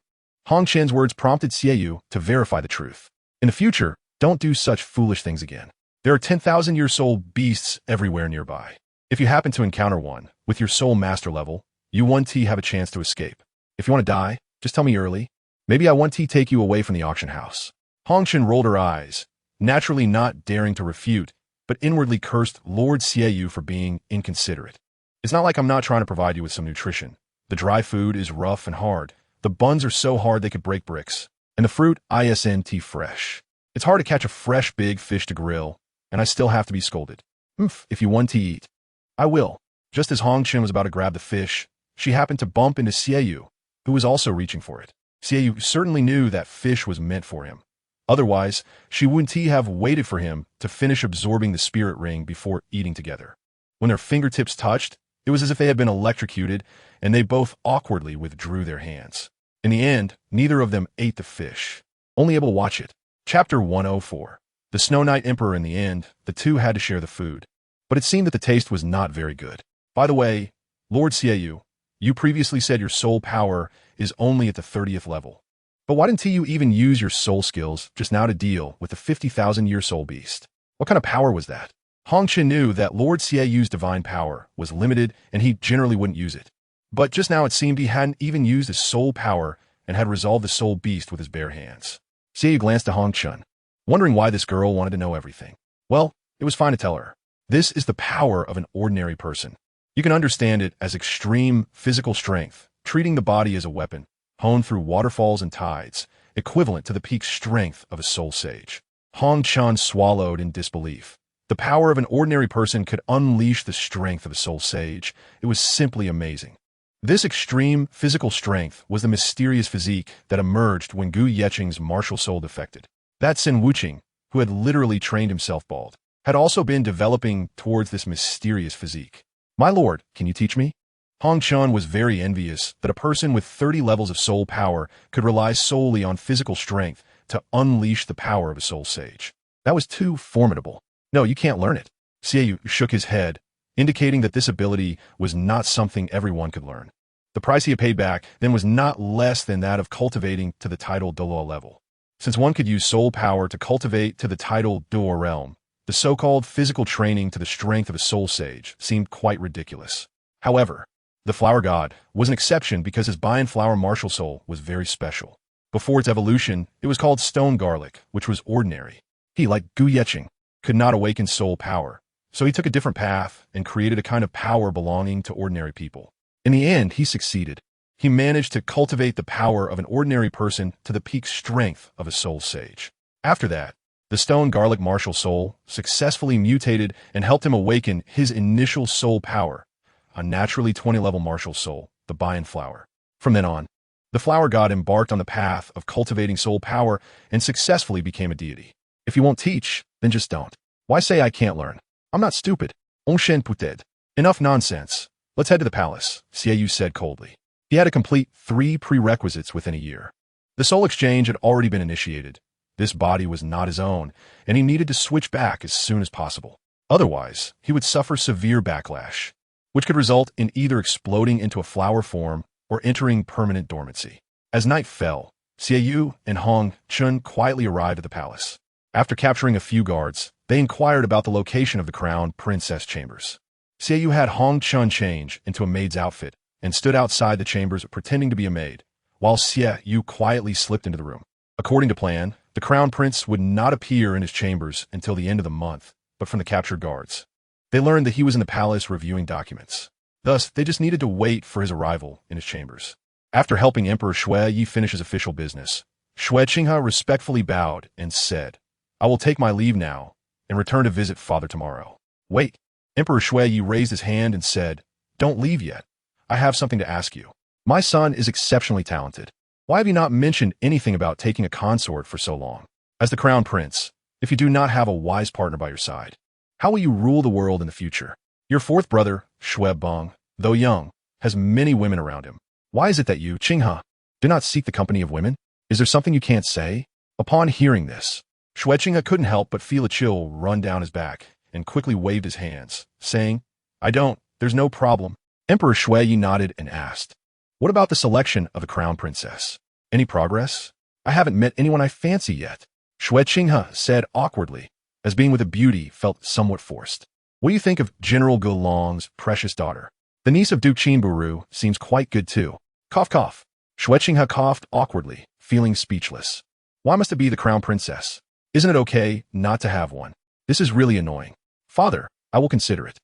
Hongchen's words prompted Xiaoyu to verify the truth. In the future, don't do such foolish things again. There are 10,000-year soul beasts everywhere nearby. If you happen to encounter one, with your soul master level, you 1T have a chance to escape. If you want to die, just tell me early. Maybe I 1T take you away from the auction house. Hongchen rolled her eyes, naturally not daring to refute, but inwardly cursed Lord Xiaoyu for being inconsiderate. It's not like I'm not trying to provide you with some nutrition. The dry food is rough and hard. The buns are so hard they could break bricks. And the fruit isn't fresh. It's hard to catch a fresh big fish to grill, and I still have to be scolded. If you 1T eat. I will. Just as Hongchen was about to grab the fish, she happened to bump into Xiaoyu, who was also reaching for it. Xiaoyu certainly knew that fish was meant for him. Otherwise, she wouldn't have waited for him to finish absorbing the spirit ring before eating together. When their fingertips touched, it was as if they had been electrocuted, and they both awkwardly withdrew their hands. In the end, neither of them ate the fish, only able to watch it. Chapter 104. The Snow Knight Emperor. In the end, the two had to share the food, but it seemed that the taste was not very good. By the way, Lord Xiaoyu, you previously said your soul power is only at the 30th level. But why didn't you even use your soul skills just now to deal with the 50,000-year soul beast? What kind of power was that? Hongchen knew that Lord Xiaoyu's divine power was limited and he generally wouldn't use it. But just now it seemed he hadn't even used his soul power and had resolved the soul beast with his bare hands. Xiaoyu glanced at Hongchen, wondering why this girl wanted to know everything. Well, it was fine to tell her. This is the power of an ordinary person. You can understand it as extreme physical strength, treating the body as a weapon, honed through waterfalls and tides, equivalent to the peak strength of a soul sage. Hongchen swallowed in disbelief. The power of an ordinary person could unleash the strength of a soul sage. It was simply amazing. This extreme physical strength was the mysterious physique that emerged when Gu Yechen's martial soul defected. That Sin Wuqing, who had literally trained himself bald, had also been developing towards this mysterious physique. My lord, can you teach me? Hongchen was very envious that a person with 30 levels of soul power could rely solely on physical strength to unleash the power of a soul sage. That was too formidable. No, you can't learn it. Xiaoyu shook his head, indicating that this ability was not something everyone could learn. The price he had paid back then was not less than that of cultivating to the title Douluo level. Since one could use soul power to cultivate to the title Douluo realm, the so-called physical training to the strength of a soul sage seemed quite ridiculous. However, The flower god was an exception because his Bayan flower martial soul was very special. Before its evolution, it was called stone garlic, which was ordinary. He, like Gu Yeqing, could not awaken soul power, so he took a different path and created a kind of power belonging to ordinary people. In the end, he succeeded. He managed to cultivate the power of an ordinary person to the peak strength of a soul sage. After that, the stone garlic martial soul successfully mutated and helped him awaken his initial soul power, a naturally 20-level martial soul, the Bayan flower. From then on, the flower god embarked on the path of cultivating soul power and successfully became a deity. If you won't teach, then just don't. Why say I can't learn? I'm not stupid. On shen puted. Enough nonsense. Let's head to the palace, Xiaoyu said coldly. He had to complete 3 prerequisites within a year. The soul exchange had already been initiated. This body was not his own, and he needed to switch back as soon as possible. Otherwise, he would suffer severe backlash, which could result in either exploding into a flower form or entering permanent dormancy. As night fell, Xiaoyu and Hong Chun quietly arrived at the palace. After capturing a few guards, they inquired about the location of the crown princess chambers. Xiaoyu had Hong Chun change into a maid's outfit and stood outside the chambers pretending to be a maid, while Xiaoyu quietly slipped into the room. According to plan, the crown prince would not appear in his chambers until the end of the month, but from the captured guards. They learned that he was in the palace reviewing documents. Thus, they just needed to wait for his arrival in his chambers. After helping Emperor Shui Yi finish his official business, Shui Qinghe respectfully bowed and said, I will take my leave now and return to visit father tomorrow. Wait. Emperor Shui Yi raised his hand and said, Don't leave yet. I have something to ask you. My son is exceptionally talented. Why have you not mentioned anything about taking a consort for so long? As the crown prince, if you do not have a wise partner by your side, how will you rule the world in the future? Your fourth brother, Shui Bong, though young, has many women around him. Why is it that you, Qinghe, do not seek the company of women? Is there something you can't say? Upon hearing this, Shui Qinghe couldn't help but feel a chill run down his back and quickly waved his hands, saying, I don't, there's no problem. Emperor Shui Yi nodded and asked, What about the selection of a crown princess? Any progress? I haven't met anyone I fancy yet. Shui Qinghe said awkwardly, as being with a beauty felt somewhat forced. What do you think of General Gulong's precious daughter? The niece of Duke Qinburu seems quite good too. Cough cough. Shui Qinghe coughed awkwardly, feeling speechless. Why must it be the crown princess? Isn't it okay not to have one? This is really annoying. Father, I will consider it.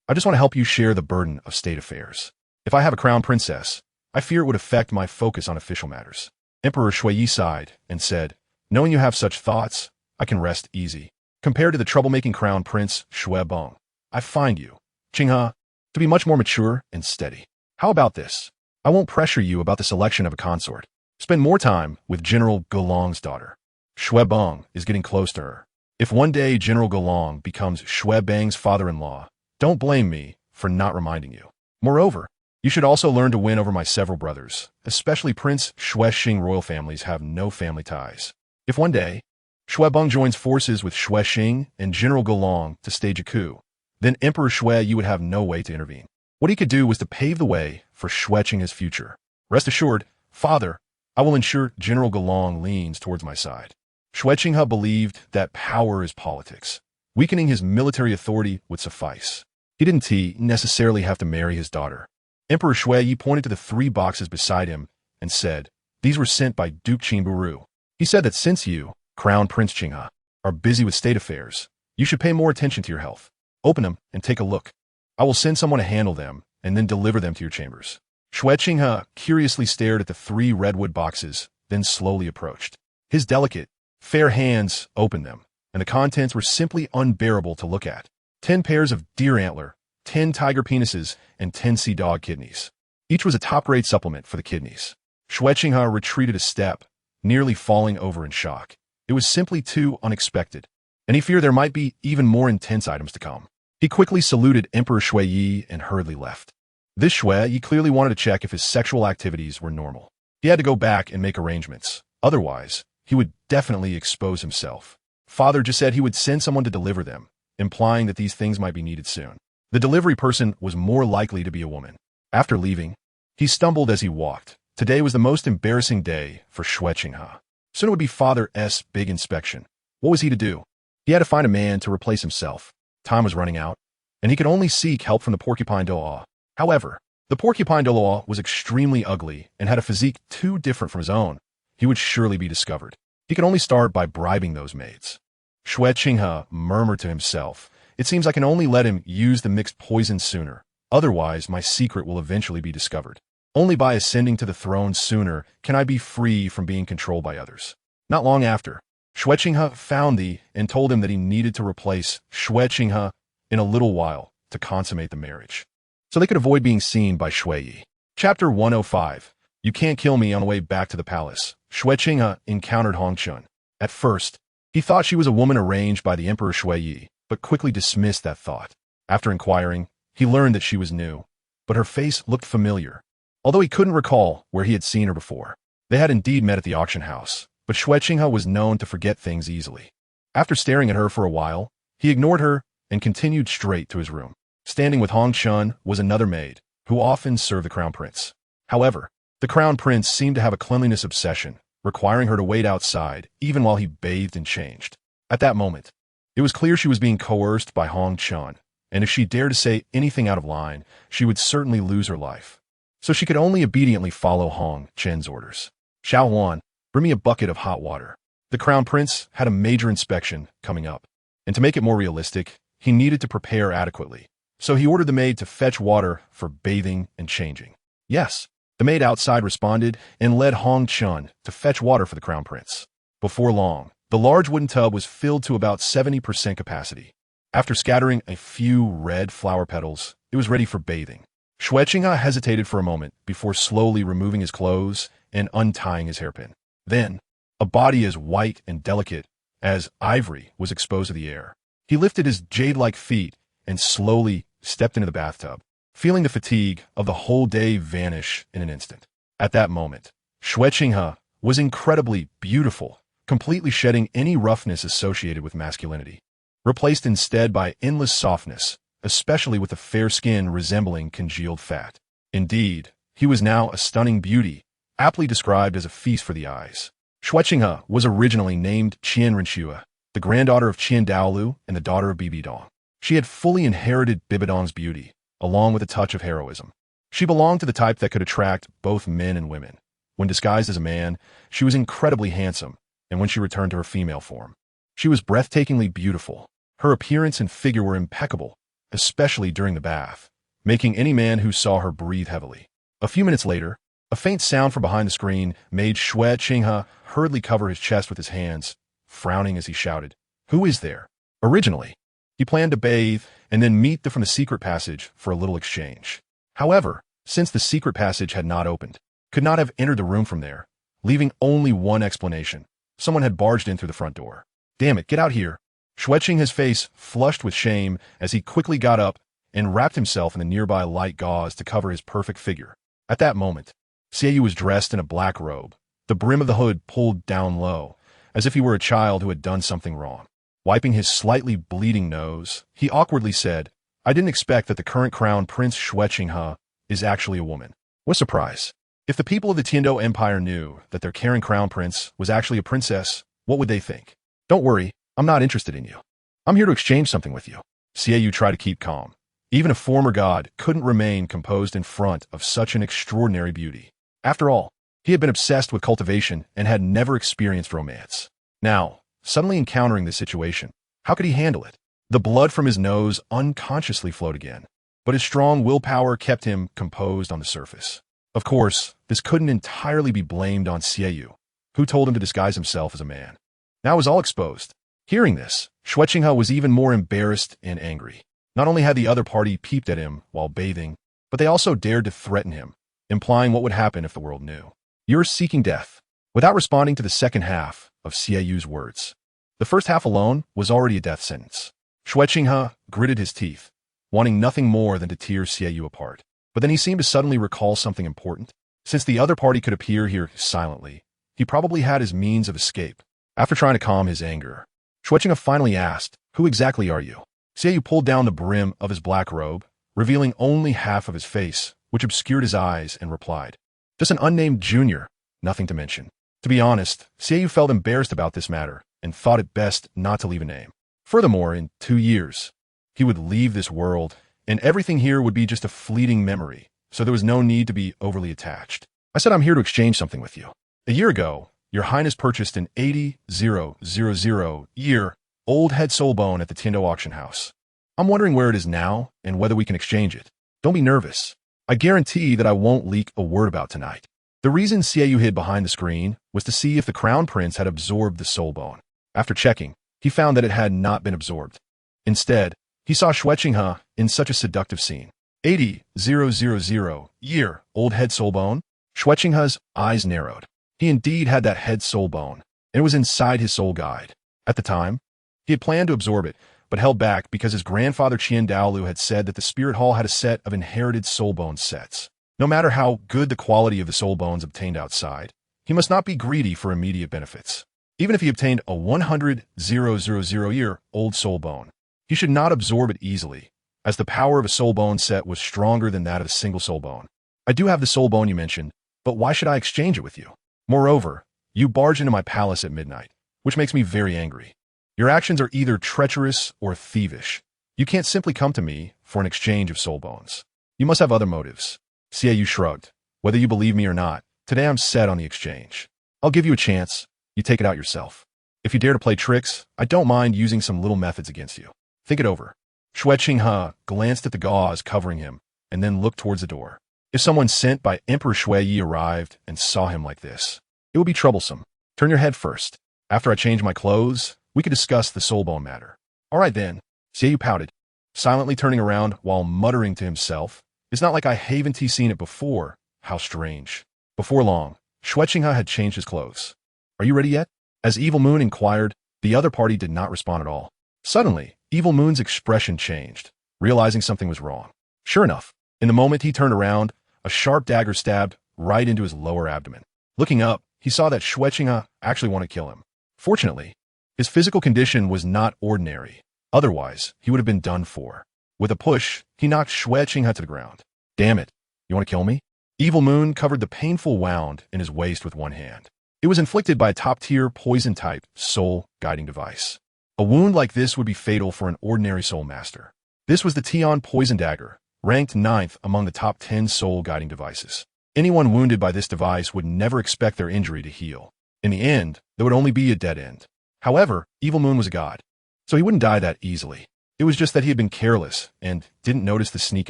I just want to help you share the burden of state affairs. If I have a crown princess, I fear it would affect my focus on official matters. Emperor Shui Yi sighed and said, Knowing you have such thoughts, I can rest easy. Compared to the troublemaking crown prince Shui Bong, I find you, Qinghe, to be much more mature and steady. How about this? I won't pressure you about the selection of a consort. Spend more time with General Gulong's daughter. Shui Bong is getting close to her. If one day General Gulong becomes Shui Bang's father-in-law, don't blame me for not reminding you. Moreover, you should also learn to win over my several brothers, especially Prince Shui Xing royal families have no family ties. If one day, Shui Bang joins forces with Shui Xing and General Gulong to stage a coup, then Emperor Shui Yi would have no way to intervene. What he could do was to pave the way for Shui Qinghe's future. Rest assured, Father, I will ensure General Gulong leans towards my side. Shui Qinghe believed that power is politics. Weakening his military authority would suffice. He didn't necessarily have to marry his daughter. Emperor Shui Yi pointed to the 3 boxes beside him and said, These were sent by Duke Qinburu. He said that since you, Crown Prince Qinghe, are busy with state affairs, you should pay more attention to your health. Open them and take a look. I will send someone to handle them and then deliver them to your chambers. Shui Qinghe curiously stared at the 3 redwood boxes, then slowly approached. His delicate, fair hands opened them, and the contents were simply unbearable to look at. 10 pairs of deer antler, 10 tiger penises, and 10 sea dog kidneys. Each was a top-grade supplement for the kidneys. Shui Qinghe retreated a step, nearly falling over in shock. It was simply too unexpected, and he feared there might be even more intense items to come. He quickly saluted Emperor Shui Yi and hurriedly left. This Shui Yi clearly wanted to check if his sexual activities were normal. He had to go back and make arrangements. Otherwise, he would definitely expose himself. Father just said he would send someone to deliver them, implying that these things might be needed soon. The delivery person was more likely to be a woman. After leaving, he stumbled as he walked. Today was the most embarrassing day for Shui Qinghe. Soon it would be Father's big inspection. What was he to do? He had to find a man to replace himself. Time was running out, and he could only seek help from the porcupine Douluo. However, The porcupine Douluo was extremely ugly and had a physique too different from his own. He would surely be discovered. He could only start by bribing those maids. Xue Qinghe murmured to himself, "It seems I can only let him use the mixed poison sooner. Otherwise, my secret will eventually be discovered. Only by ascending to the throne sooner can I be free from being controlled by others." Not long after, Xue Qinghe found thee and told him that he needed to replace Xue Qinghe in a little while to consummate the marriage, so they could avoid being seen by Xue Yi. Chapter 105. You can't kill me. On the way back to the palace, Xue Qinghe encountered Hong Chun. At first, he thought she was a woman arranged by the Emperor Xue Yi, but quickly dismissed that thought. After inquiring, he learned that she was new, but her face looked familiar, although he couldn't recall where he had seen her before. They had indeed met at the auction house, but Xue Qinghe was known to forget things easily. After staring at her for a while, he ignored her and continued straight to his room. Standing with Hong Chun was another maid, who often served the crown prince. However, the crown prince seemed to have a cleanliness obsession, requiring her to wait outside even while he bathed and changed. At that moment, it was clear she was being coerced by Hong Chun, and if she dared to say anything out of line, she would certainly lose her life. So she could only obediently follow Hong Chun's orders. "Xiao Huan, bring me a bucket of hot water." The crown prince had a major inspection coming up, and to make it more realistic, he needed to prepare adequately. So he ordered the maid to fetch water for bathing and changing. Yes, the maid outside responded and led Hong Chun to fetch water for the crown prince. Before long, the large wooden tub was filled to about 70% capacity. After scattering a few red flower petals, it was ready for bathing. Xue Qinghe hesitated for a moment before slowly removing his clothes and untying his hairpin. Then, a body as white and delicate as ivory was exposed to the air. He lifted his jade-like feet and slowly stepped into the bathtub, feeling the fatigue of the whole day vanish in an instant. At that moment, Xue Qinghe was incredibly beautiful, completely shedding any roughness associated with masculinity, replaced instead by endless softness, especially with a fair skin resembling congealed fat. Indeed, he was now a stunning beauty, aptly described as a feast for the eyes. Xue Qinghe was originally named Qian Renxue, the granddaughter of Qian Douluo and the daughter of Bibidong. She had fully inherited Bibidong's beauty, along with a touch of heroism. She belonged to the type that could attract both men and women. When disguised as a man, she was incredibly handsome, and when she returned to her female form, she was breathtakingly beautiful. Her appearance and figure were impeccable, especially during the bath, making any man who saw her breathe heavily. A few minutes later, a faint sound from behind the screen made Xue Qinghe hurriedly cover his chest with his hands, frowning as he shouted, "Who is there?" Originally, he planned to bathe and then meet from the secret passage for a little exchange. However, since the secret passage had not opened, could not have entered the room from there, leaving only one explanation. Someone had barged in through the front door. "Damn it, get out here." Xue Qinghe's face flushed with shame as he quickly got up and wrapped himself in the nearby light gauze to cover his perfect figure. At that moment, Xie Yu was dressed in a black robe, the brim of the hood pulled down low, as if he were a child who had done something wrong. Wiping his slightly bleeding nose, he awkwardly said, "I didn't expect that the current crown Prince Xue Qinghe is actually a woman." What surprise! If the people of the Tiando Empire knew that their caring crown prince was actually a princess, what would they think? "Don't worry, I'm not interested in you. I'm here to exchange something with you." Xie Yu tried to keep calm. Even a former god couldn't remain composed in front of such an extraordinary beauty. After all, he had been obsessed with cultivation and had never experienced romance. Now, suddenly encountering this situation, how could he handle it? The blood from his nose unconsciously flowed again, but his strong willpower kept him composed on the surface. Of course, this couldn't entirely be blamed on Xie Yu, who told him to disguise himself as a man. Now it was all exposed. Hearing this, Xue Qinghe was even more embarrassed and angry. Not only had the other party peeped at him while bathing, but they also dared to threaten him, implying what would happen if the world knew. "You're seeking death." Without responding to the second half of Xie Yu's words, the first half alone was already a death sentence. Xue Qinghe gritted his teeth, wanting nothing more than to tear Xie Yu apart. But then he seemed to suddenly recall something important. Since the other party could appear here silently, he probably had his means of escape. After trying to calm his anger, Xue Qinghe finally asked, "Who exactly are you?" Xie Yu pulled down the brim of his black robe, revealing only half of his face, which obscured his eyes, and replied, "Just an unnamed junior, nothing to mention." To be honest, Xie Yu felt embarrassed about this matter and thought it best not to leave a name. Furthermore, in 2 years, he would leave this world, and everything here would be just a fleeting memory, so there was no need to be overly attached. I said I'm here to exchange something with you. A year ago, Your Highness purchased an 80,000-year-old head soul bone at the Tiendo auction house. I'm wondering where it is now and whether we can exchange it. Don't be nervous. I guarantee that I won't leak a word about tonight. The reason Xiaoyu hid behind the screen was to see if the crown prince had absorbed the soul bone. After checking, he found that it had not been absorbed. Instead, he saw Xue Qinghe in such a seductive scene. 80,000-year-old head soul bone? Xue Qinghe's eyes narrowed. He indeed had that head soul bone, and it was inside his soul guide. At the time, he had planned to absorb it, but held back because his grandfather Qian Douluo had said that the Spirit Hall had a set of inherited soul bone sets. No matter how good the quality of the soul bones obtained outside, he must not be greedy for immediate benefits. Even if he obtained a 100,000-year-old soul bone, he should not absorb it easily, as the power of a soul bone set was stronger than that of a single soul bone. I do have the soul bone you mentioned, but why should I exchange it with you? Moreover, you barged into my palace at midnight, which makes me very angry. Your actions are either treacherous or thievish. You can't simply come to me for an exchange of soul bones. You must have other motives. Xiaoyu shrugged. Whether you believe me or not, today I'm set on the exchange. I'll give you a chance. You take it out yourself. If you dare to play tricks, I don't mind using some little methods against you. Think it over. Xue Qinghe glanced at the gauze covering him and then looked towards the door. If someone sent by Emperor Shui arrived and saw him like this, it would be troublesome. Turn your head first. After I change my clothes, we could discuss the soul bone matter. All right then. Xiaoyu pouted, silently turning around while muttering to himself. It's not like I haven't seen it before. How strange. Before long, Xue Qinghe had changed his clothes. Are you ready yet? As Evil Moon inquired, the other party did not respond at all. Suddenly, Evil Moon's expression changed, realizing something was wrong. Sure enough, in the moment he turned around, a sharp dagger stabbed right into his lower abdomen. Looking up, he saw that Xue Qinghe actually wanted to kill him. Fortunately, his physical condition was not ordinary. Otherwise, he would have been done for. With a push, he knocked Xue Qinghe to the ground. Damn it, you want to kill me? Evil Moon covered the painful wound in his waist with one hand. It was inflicted by a top-tier poison-type soul guiding device. A wound like this would be fatal for an ordinary soul master. This was the Tian Poison Dagger, ranked 9th among the top 10 soul guiding devices. Anyone wounded by this device would never expect their injury to heal. In the end, there would only be a dead end. However, Evil Moon was a god, so he wouldn't die that easily. It was just that he had been careless and didn't notice the sneak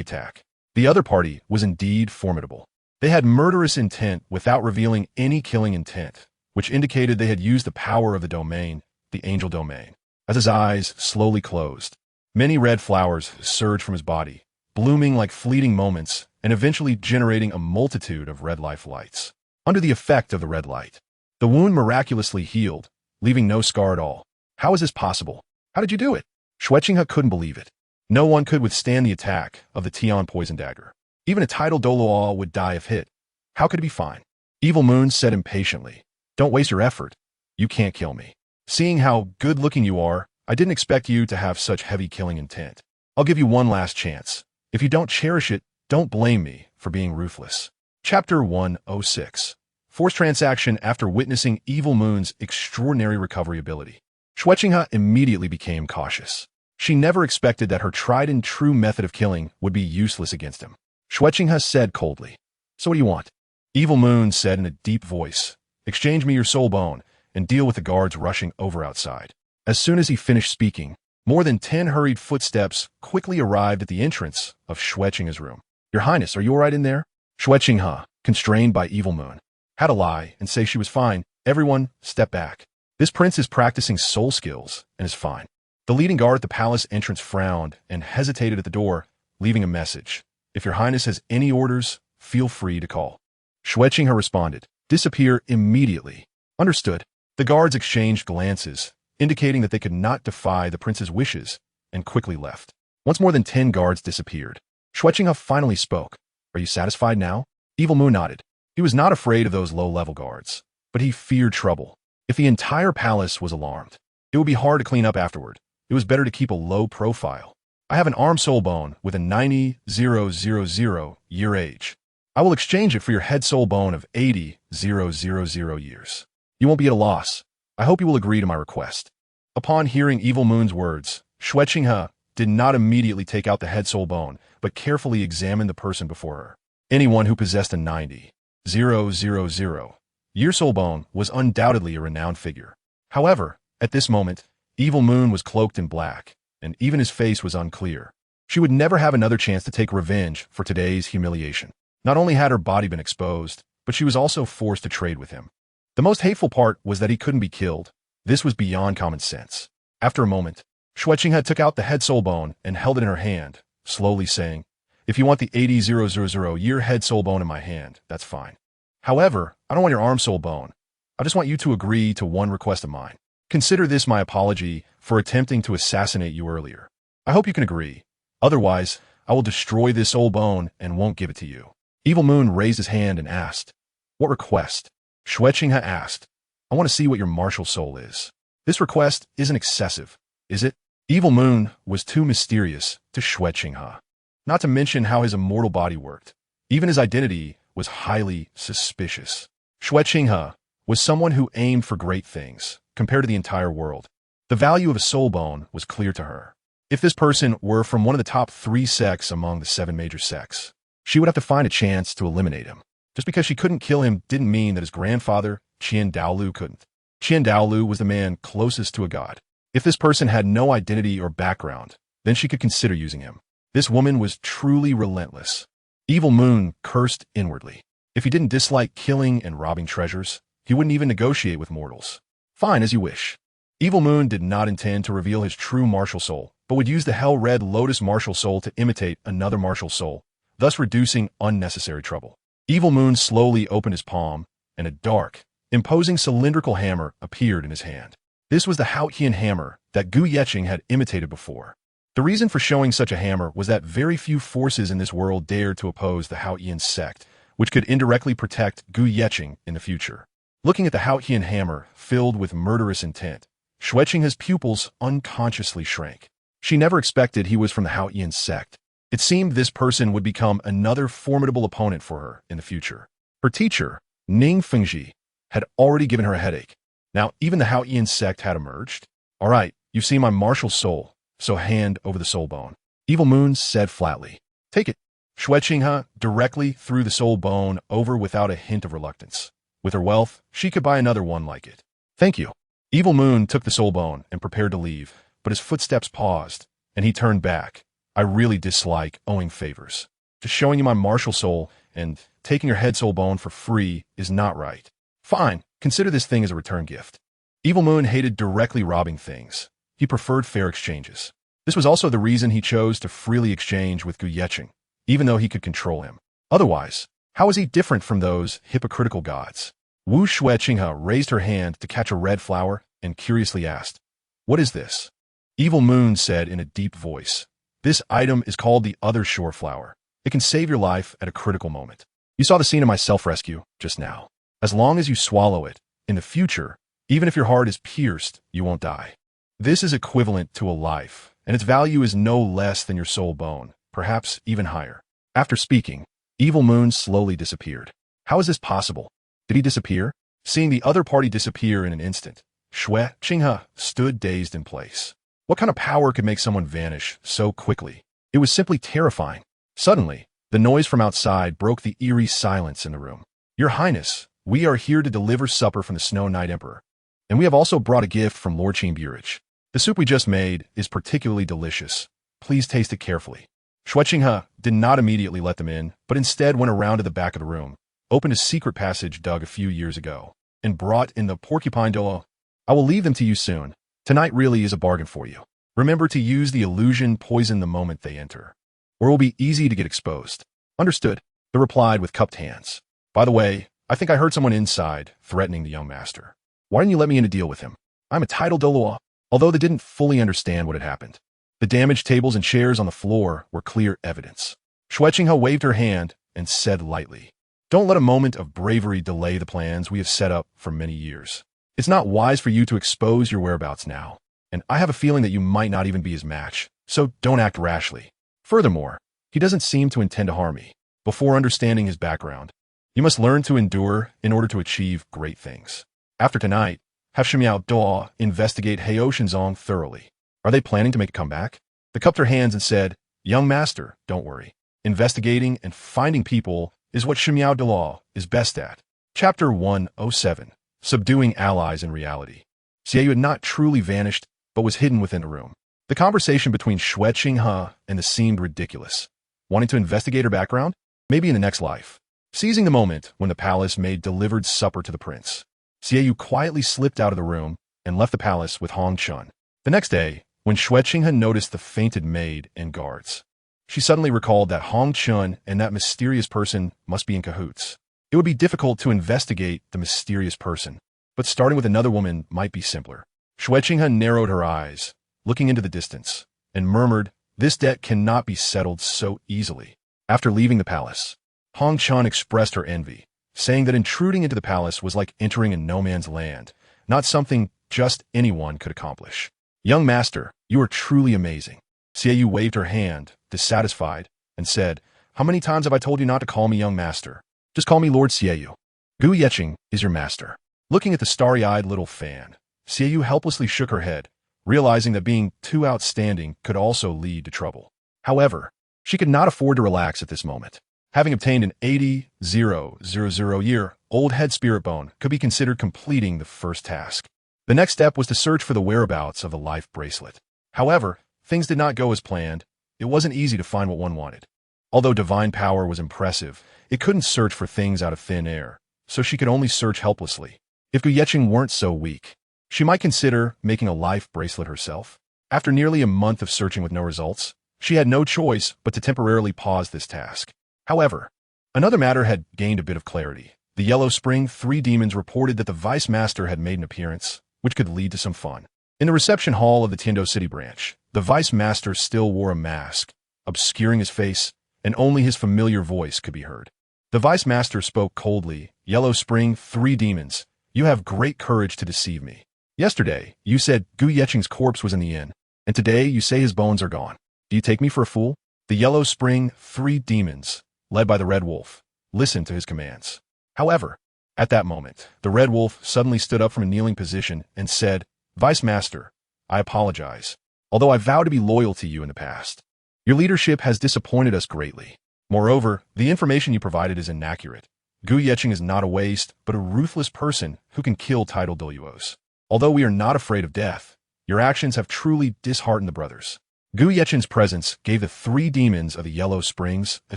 attack. The other party was indeed formidable. They had murderous intent without revealing any killing intent, which indicated they had used the power of the domain, the angel domain. As his eyes slowly closed, many red flowers surged from his body, blooming like fleeting moments and eventually generating a multitude of red life lights. Under the effect of the red light, the wound miraculously healed, leaving no scar at all. How is this possible? How did you do it? Xue Qinghe couldn't believe it. No one could withstand the attack of the Tian Poison Dagger. Even a titled Douluo would die if hit. How could it be fine? Evil Moon said impatiently, "Don't waste your effort. You can't kill me. Seeing how good-looking you are, I didn't expect you to have such heavy killing intent. I'll give you one last chance. If you don't cherish it, don't blame me for being ruthless." Chapter 106. Forced transaction after witnessing Evil Moon's extraordinary recovery ability. Xue Qinghe immediately became cautious. She never expected that her tried-and-true method of killing would be useless against him. Xue Qinghe said coldly, "So what do you want?" Evil Moon said in a deep voice, "Exchange me your soul bone and deal with the guards rushing over outside." As soon as he finished speaking, more than 10 hurried footsteps quickly arrived at the entrance of Xue Qinghe's room. "Your Highness, are you all right in there?" Xue Qinghe, constrained by Evil Moon, had to lie and say she was fine. Everyone, step back. This prince is practicing soul skills and is fine. The leading guard at the palace entrance frowned and hesitated at the door, leaving a message. "If your Highness has any orders, feel free to call." Xue Qinghe responded, "Disappear immediately." Understood. The guards exchanged glances, indicating that they could not defy the prince's wishes, and quickly left. Once more than 10 guards disappeared. Xue Qinghe finally spoke. "Are you satisfied now?" Evil Moon nodded. He was not afraid of those low-level guards, but he feared trouble. If the entire palace was alarmed, it would be hard to clean up afterward. It was better to keep a low profile. "I have an arm soul bone with a 90,000-year age. I will exchange it for your head soul bone of 80,000 years. You won't be at a loss. I hope you will agree to my request." Upon hearing Evil Moon's words, Xue Qinghe did not immediately take out the head soul bone, but carefully examined the person before her. Anyone who possessed a 90,000-year soul bone was undoubtedly a renowned figure. However, at this moment, Evil Moon was cloaked in black, and even his face was unclear. She would never have another chance to take revenge for today's humiliation. Not only had her body been exposed, but she was also forced to trade with him. The most hateful part was that he couldn't be killed. This was beyond common sense. After a moment, Xue Qinghe took out the head soul bone and held it in her hand, slowly saying, "If you want the 80,000-year head soul bone in my hand, that's fine. However, I don't want your arm soul bone. I just want you to agree to one request of mine. Consider this my apology for attempting to assassinate you earlier. I hope you can agree. Otherwise, I will destroy this soul bone and won't give it to you." Evil Moon raised his hand and asked, "What request?" Xue Qinghe asked, "I want to see what your martial soul is. This request isn't excessive, is it?" Evil Moon was too mysterious to Xue Qinghe. Not to mention how his immortal body worked. Even his identity was highly suspicious. Xue Qinghe was someone who aimed for great things, compared to the entire world. The value of a soul bone was clear to her. If this person were from one of the top 3 sects among the 7 major sects, she would have to find a chance to eliminate him. Just because she couldn't kill him didn't mean that his grandfather, Douluo, couldn't. Douluo was the man closest to a god. If this person had no identity or background, then she could consider using him. This woman was truly relentless. Evil Moon cursed inwardly. If he didn't dislike killing and robbing treasures, he wouldn't even negotiate with mortals. Fine, as you wish. Evil Moon did not intend to reveal his true martial soul, but would use the Hell-Red Lotus martial soul to imitate another martial soul, thus reducing unnecessary trouble. Evil Moon slowly opened his palm, and a dark, imposing cylindrical hammer appeared in his hand. This was the Haotian hammer that Gu Yeqing had imitated before. The reason for showing such a hammer was that very few forces in this world dared to oppose the Haotian sect, which could indirectly protect Gu Yeqing in the future. Looking at the Haotian hammer filled with murderous intent, Xue Qinghe's pupils unconsciously shrank. She never expected he was from the Haotian sect. It seemed this person would become another formidable opponent for her in the future. Her teacher, Ning Fengji, had already given her a headache. Now, even the Haotian sect had emerged. "All right, you've seen my martial soul, so hand over the soul bone," Evil Moon said flatly. "Take it." Xue Qinghe directly threw the soul bone over without a hint of reluctance. With her wealth, she could buy another one like it. "Thank you." Evil Moon took the soul bone and prepared to leave, but his footsteps paused, and he turned back. "I really dislike owing favors. Just showing you my martial soul and taking your head soul bone for free is not right. Fine, consider this thing as a return gift." Evil Moon hated directly robbing things. He preferred fair exchanges. This was also the reason he chose to freely exchange with Gu Yeqing, even though he could control him. Otherwise, how is he different from those hypocritical gods? Wu Xue Qinghe raised her hand to catch a red flower and curiously asked, "What is this?" Evil Moon said in a deep voice, "This item is called the Other Shore Flower. It can save your life at a critical moment. You saw the scene of my self-rescue just now. As long as you swallow it, in the future, even if your heart is pierced, you won't die. This is equivalent to a life, and its value is no less than your soul bone, perhaps even higher." After speaking, Evil Moon slowly disappeared. How is this possible? Did he disappear? Seeing the other party disappear in an instant, Xue Qinghe stood dazed in place. What kind of power could make someone vanish so quickly? It was simply terrifying. Suddenly, the noise from outside broke the eerie silence in the room. "Your Highness, we are here to deliver supper from the Snow Knight Emperor, and we have also brought a gift from Lord Qingburich. The soup we just made is particularly delicious. Please taste it carefully." Xue Qinghe did not immediately let them in, but instead went around to the back of the room, opened a secret passage dug a few years ago, and brought in the porcupine Douluo. "I will leave them to you soon. Tonight really is a bargain for you. Remember to use the illusion poison the moment they enter, or it will be easy to get exposed." "Understood," they replied with cupped hands. "By the way, I think I heard someone inside threatening the young master. Why didn't you let me in to deal with him? I'm a titled Douluo." Although they didn't fully understand what had happened, the damaged tables and chairs on the floor were clear evidence. Xue Qinghe waved her hand and said lightly, "Don't let a moment of bravery delay the plans we have set up for many years. It's not wise for you to expose your whereabouts now, and I have a feeling that you might not even be his match, so don't act rashly. Furthermore, he doesn't seem to intend to harm me. Before understanding his background, you must learn to endure in order to achieve great things. After tonight, have Shimiao Doa investigate Heao Shinzong thoroughly. Are they planning to make a comeback?" They cupped their hands and said, "Young master, don't worry. Investigating and finding people is what Douluo is best at. Chapter 107. Subduing Allies in Reality. Xiaoyu had not truly vanished, but was hidden within a room. The conversation between Xue Qinghe and the seemed ridiculous. Wanting to investigate her background? Maybe in the next life. Seizing the moment when the palace maid delivered supper to the prince, Xiaoyu quietly slipped out of the room and left the palace with Hong Chun. The next day, when Xue Qinghe noticed the fainted maid and guards, she suddenly recalled that Hong Chun and that mysterious person must be in cahoots. It would be difficult to investigate the mysterious person, but starting with another woman might be simpler. Xue Qinghe narrowed her eyes, looking into the distance, and murmured, "This debt cannot be settled so easily." After leaving the palace, Hong Chun expressed her envy, saying that intruding into the palace was like entering a no-man's land, not something just anyone could accomplish. "Young master, you are truly amazing." Xiaoyu waved her hand, dissatisfied, and said, "How many times have I told you not to call me young master? Just call me Lord Xiaoyu. Gu Yeqing is your master." Looking at the starry-eyed little fan, Xiaoyu helplessly shook her head, realizing that being too outstanding could also lead to trouble. However, she could not afford to relax at this moment. Having obtained an 80,000-year-old head spirit bone could be considered completing the first task. The next step was to search for the whereabouts of the life bracelet. However, things did not go as planned. It wasn't easy to find what one wanted. Although divine power was impressive, it couldn't search for things out of thin air, so she could only search helplessly. If Gu Yeqing weren't so weak, she might consider making a life bracelet herself. After nearly a month of searching with no results, she had no choice but to temporarily pause this task. However, another matter had gained a bit of clarity. The Yellow Spring 3 demons reported that the Vice Master had made an appearance, which could lead to some fun. In the reception hall of the Tiando City branch, the Vice Master still wore a mask, obscuring his face, and only his familiar voice could be heard. The Vice Master spoke coldly, "Yellow Spring 3 demons, you have great courage to deceive me. Yesterday, you said Gu Yeqing's corpse was in the inn, and today you say his bones are gone. Do you take me for a fool?" The Yellow Spring 3 demons, led by the Red Wolf, listened to his commands. However, at that moment, the Red Wolf suddenly stood up from a kneeling position and said, "Vice Master, I apologize, although I vowed to be loyal to you in the past. Your leadership has disappointed us greatly. Moreover, the information you provided is inaccurate. Gu Yeqing is not a waste, but a ruthless person who can kill titled Douluos. Although we are not afraid of death, your actions have truly disheartened the brothers." Gu Yeqing's presence gave the 3 demons of the Yellow Springs a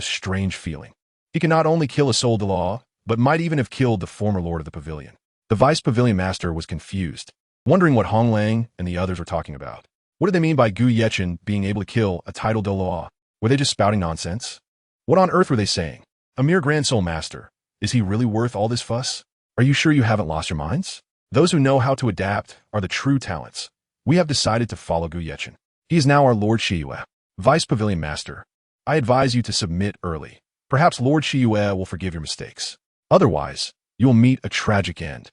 strange feeling. He could not only kill a soul Douluo, but might even have killed the former lord of the pavilion. The Vice Pavilion Master was confused, wondering what Hong Lang and the others were talking about. What did they mean by Gu Yeqing being able to kill a titled Douluo? Were they just spouting nonsense? What on earth were they saying? A mere Grand Soul Master. Is he really worth all this fuss? Are you sure you haven't lost your minds? Those who know how to adapt are the true talents. We have decided to follow Gu Yeqing. He is now our Lord Shiyue. Vice Pavilion Master, I advise you to submit early. Perhaps Lord Shiyue will forgive your mistakes. Otherwise, you will meet a tragic end.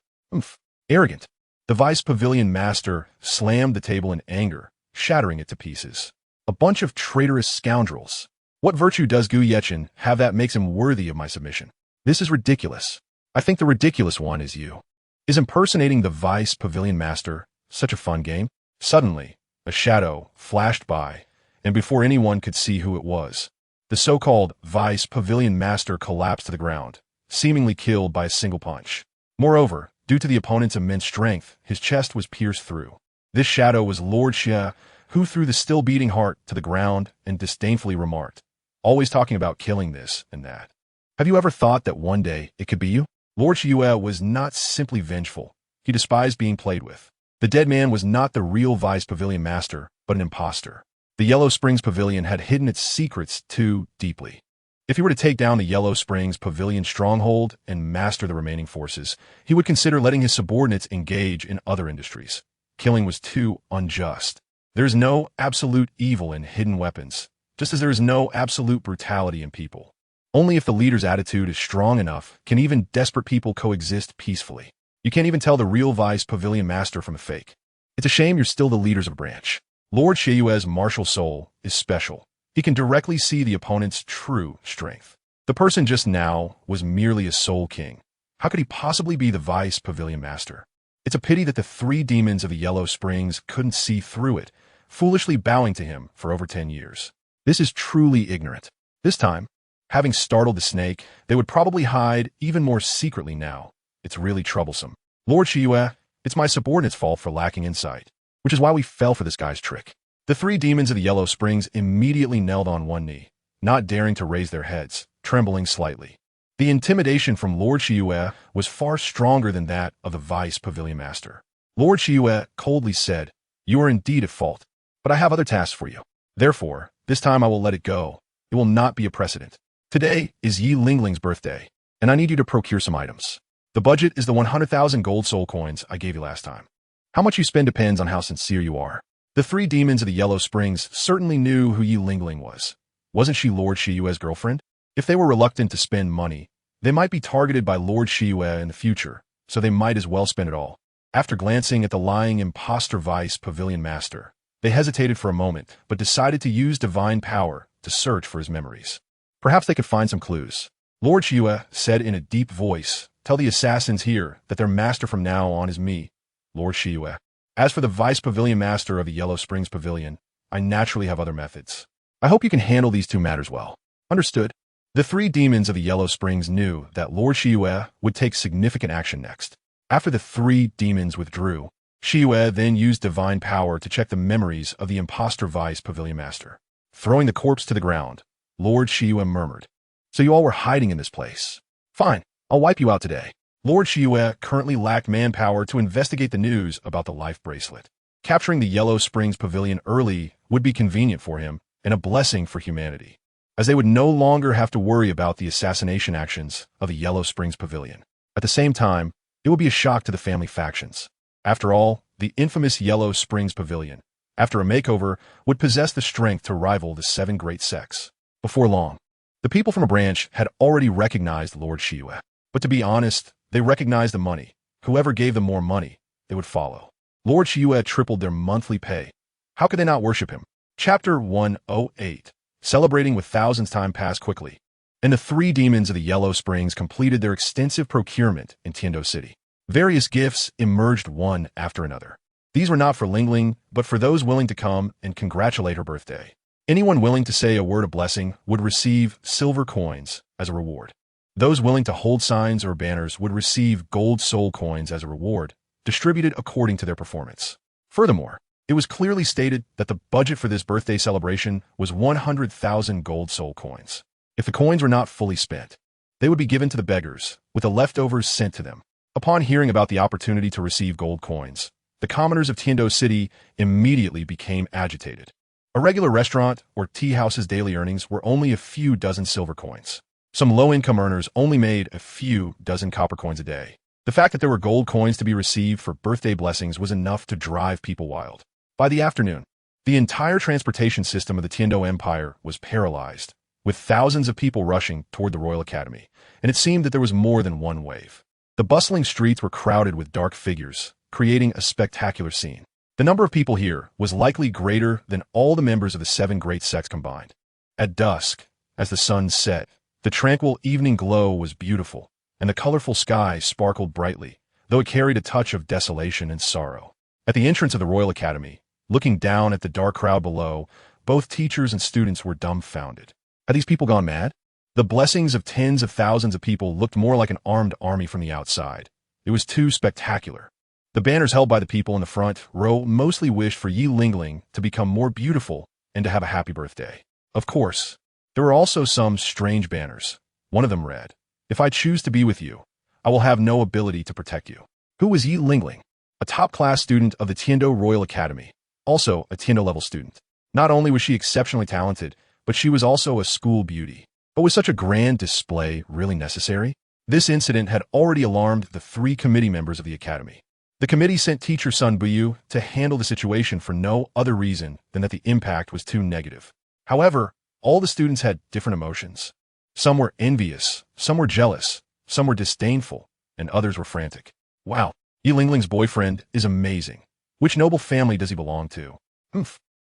Arrogant. The Vice Pavilion Master slammed the table in anger, shattering it to pieces. A bunch of traitorous scoundrels. What virtue does Gu Yeqing have that makes him worthy of my submission? This is ridiculous. I think the ridiculous one is you. Is impersonating the Vice Pavilion Master such a fun game? Suddenly, a shadow flashed by, and before anyone could see who it was, the so-called Vice Pavilion Master collapsed to the ground, seemingly killed by a single punch. Moreover, due to the opponent's immense strength, his chest was pierced through. This shadow was Lord Xie, who threw the still-beating heart to the ground and disdainfully remarked, "Always talking about killing this and that. Have you ever thought that one day it could be you?" Lord Shiyue was not simply vengeful. He despised being played with. The dead man was not the real Vice Pavilion Master, but an imposter. The Yellow Springs Pavilion had hidden its secrets too deeply. If he were to take down the Yellow Springs Pavilion stronghold and master the remaining forces, he would consider letting his subordinates engage in other industries. Killing was too unjust. There is no absolute evil in hidden weapons, just as there is no absolute brutality in people. Only if the leader's attitude is strong enough can even desperate people coexist peacefully. You can't even tell the real Vice Pavilion Master from a fake. It's a shame you're still the leaders of a branch. Lord Shiyue's martial soul is special. He can directly see the opponent's true strength. The person just now was merely a soul king. How could he possibly be the Vice Pavilion Master? It's a pity that the 3 demons of the Yellow Springs couldn't see through it, foolishly bowing to him for over 10 years. This is truly ignorant. This time, Having startled the snake, they would probably hide even more secretly now. It's really troublesome. Lord Shiyue, it's my subordinate's fault for lacking insight, which is why we fell for this guy's trick. The three demons of the Yellow Springs immediately knelt on one knee, not daring to raise their heads, trembling slightly. The intimidation from Lord Shiyue was far stronger than that of the Vice Pavilion Master. Lord Shiyue coldly said, "You are indeed at fault, but I have other tasks for you. Therefore, this time I will let it go. It will not be a precedent. Today is Yi Lingling's birthday, and I need you to procure some items. The budget is the 100,000 gold soul coins I gave you last time. How much you spend depends on how sincere you are." The three demons of the Yellow Springs certainly knew who Yi Lingling was. Wasn't she Lord Shiyue's girlfriend? If they were reluctant to spend money, they might be targeted by Lord Shiyue in the future, so they might as well spend it all. After glancing at the lying imposter Vice Pavilion Master, they hesitated for a moment, but decided to use divine power to search for his memories. Perhaps they could find some clues. Lord Shiyue said in a deep voice, "Tell the assassins here that their master from now on is me, Lord Shiyue. As for the Vice Pavilion Master of the Yellow Springs Pavilion, I naturally have other methods. I hope you can handle these two matters well." Understood. The three demons of the Yellow Springs knew that Lord Shiyue would take significant action next. After the three demons withdrew, Shiyue then used divine power to check the memories of the imposter Vice Pavilion Master. Throwing the corpse to the ground, Lord Shiyue murmured, "So you all were hiding in this place? Fine, I'll wipe you out today." Lord Shiyue currently lacked manpower to investigate the news about the life bracelet. Capturing the Yellow Springs Pavilion early would be convenient for him and a blessing for humanity, as they would no longer have to worry about the assassination actions of the Yellow Springs Pavilion. At the same time, it would be a shock to the family factions. After all, the infamous Yellow Springs Pavilion, after a makeover, would possess the strength to rival the seven great sects. Before long, the people from a branch had already recognized Lord Shiyue. But to be honest, they recognized the money. Whoever gave them more money, they would follow. Lord Shiyue tripled their monthly pay. How could they not worship him? Chapter 108. Celebrating with thousands time passed quickly, and the three demons of the Yellow Springs completed their extensive procurement in Tiando City. Various gifts emerged one after another. These were not for Lingling, but for those willing to come and congratulate her birthday. Anyone willing to say a word of blessing would receive silver coins as a reward. Those willing to hold signs or banners would receive gold soul coins as a reward, distributed according to their performance. Furthermore, it was clearly stated that the budget for this birthday celebration was 100,000 gold soul coins. If the coins were not fully spent, they would be given to the beggars, with the leftovers sent to them. Upon hearing about the opportunity to receive gold coins, the commoners of Tiando City immediately became agitated. A regular restaurant or tea house's daily earnings were only a few dozen silver coins. Some low-income earners only made a few dozen copper coins a day. The fact that there were gold coins to be received for birthday blessings was enough to drive people wild. By the afternoon, the entire transportation system of the Tiando Empire was paralyzed, with thousands of people rushing toward the Royal Academy, and it seemed that there was more than one wave. The bustling streets were crowded with dark figures, creating a spectacular scene. The number of people here was likely greater than all the members of the seven great sects combined. At dusk, as the sun set, the tranquil evening glow was beautiful, and the colorful sky sparkled brightly, though it carried a touch of desolation and sorrow. At the entrance of the Royal Academy, looking down at the dark crowd below, both teachers and students were dumbfounded. Had these people gone mad? The blessings of tens of thousands of people looked more like an armed army from the outside. It was too spectacular. The banners held by the people in the front row mostly wished for Yi Lingling to become more beautiful and to have a happy birthday. Of course, there were also some strange banners. One of them read, "If I choose to be with you, I will have no ability to protect you." Who was Yi Lingling? A top-class student of the Tiando Royal Academy, also a Tiando-level student. Not only was she exceptionally talented, but she was also a school beauty. But was such a grand display really necessary? This incident had already alarmed the three committee members of the academy. The committee sent teacher Sun Buyu to handle the situation for no other reason than that the impact was too negative. However, all the students had different emotions. Some were envious, some were jealous, some were disdainful, and others were frantic. Wow, Yi Lingling's boyfriend is amazing. Which noble family does he belong to?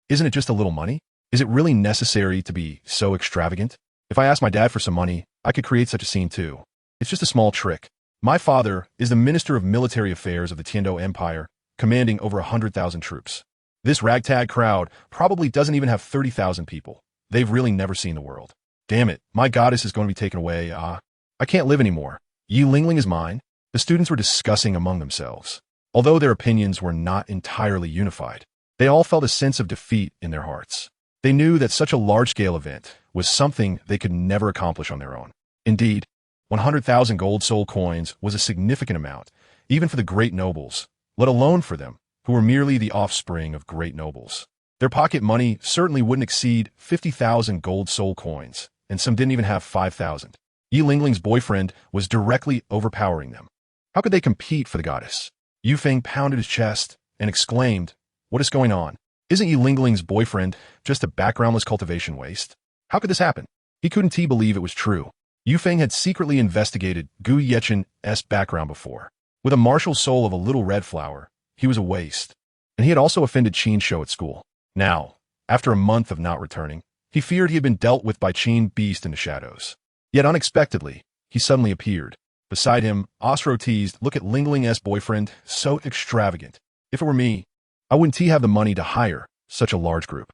Isn't it just a little money? Is it really necessary to be so extravagant? If I asked my dad for some money, I could create such a scene too. It's just a small trick. My father is the Minister of Military Affairs of the Tiando Empire, commanding over 100,000 troops. This ragtag crowd probably doesn't even have 30,000 people. They've really never seen the world. Damn it, my goddess is going to be taken away. I can't live anymore. Yi Lingling is mine. The students were discussing among themselves. Although their opinions were not entirely unified, they all felt a sense of defeat in their hearts. They knew that such a large-scale event was something they could never accomplish on their own. Indeed, 100,000 gold soul coins was a significant amount, even for the great nobles, let alone for them, who were merely the offspring of great nobles. Their pocket money certainly wouldn't exceed 50,000 gold soul coins, and some didn't even have 5,000. Yi Lingling's boyfriend was directly overpowering them. How could they compete for the goddess? Yu Feng pounded his chest and exclaimed, "What is going on? Isn't Yi Lingling's boyfriend just a backgroundless cultivation waste? How could this happen?" He couldn't believe it was true. Yu Feng had secretly investigated Gu Yechen's background before. With a martial soul of a little red flower, he was a waste. And he had also offended Qin Shou at school. Now, after a month of not returning, he feared he had been dealt with by Qin Beast in the shadows. Yet unexpectedly, he suddenly appeared. Beside him, Ostro teased, "Look at Lingling's boyfriend, so extravagant. If it were me, I wouldn't have the money to hire such a large group.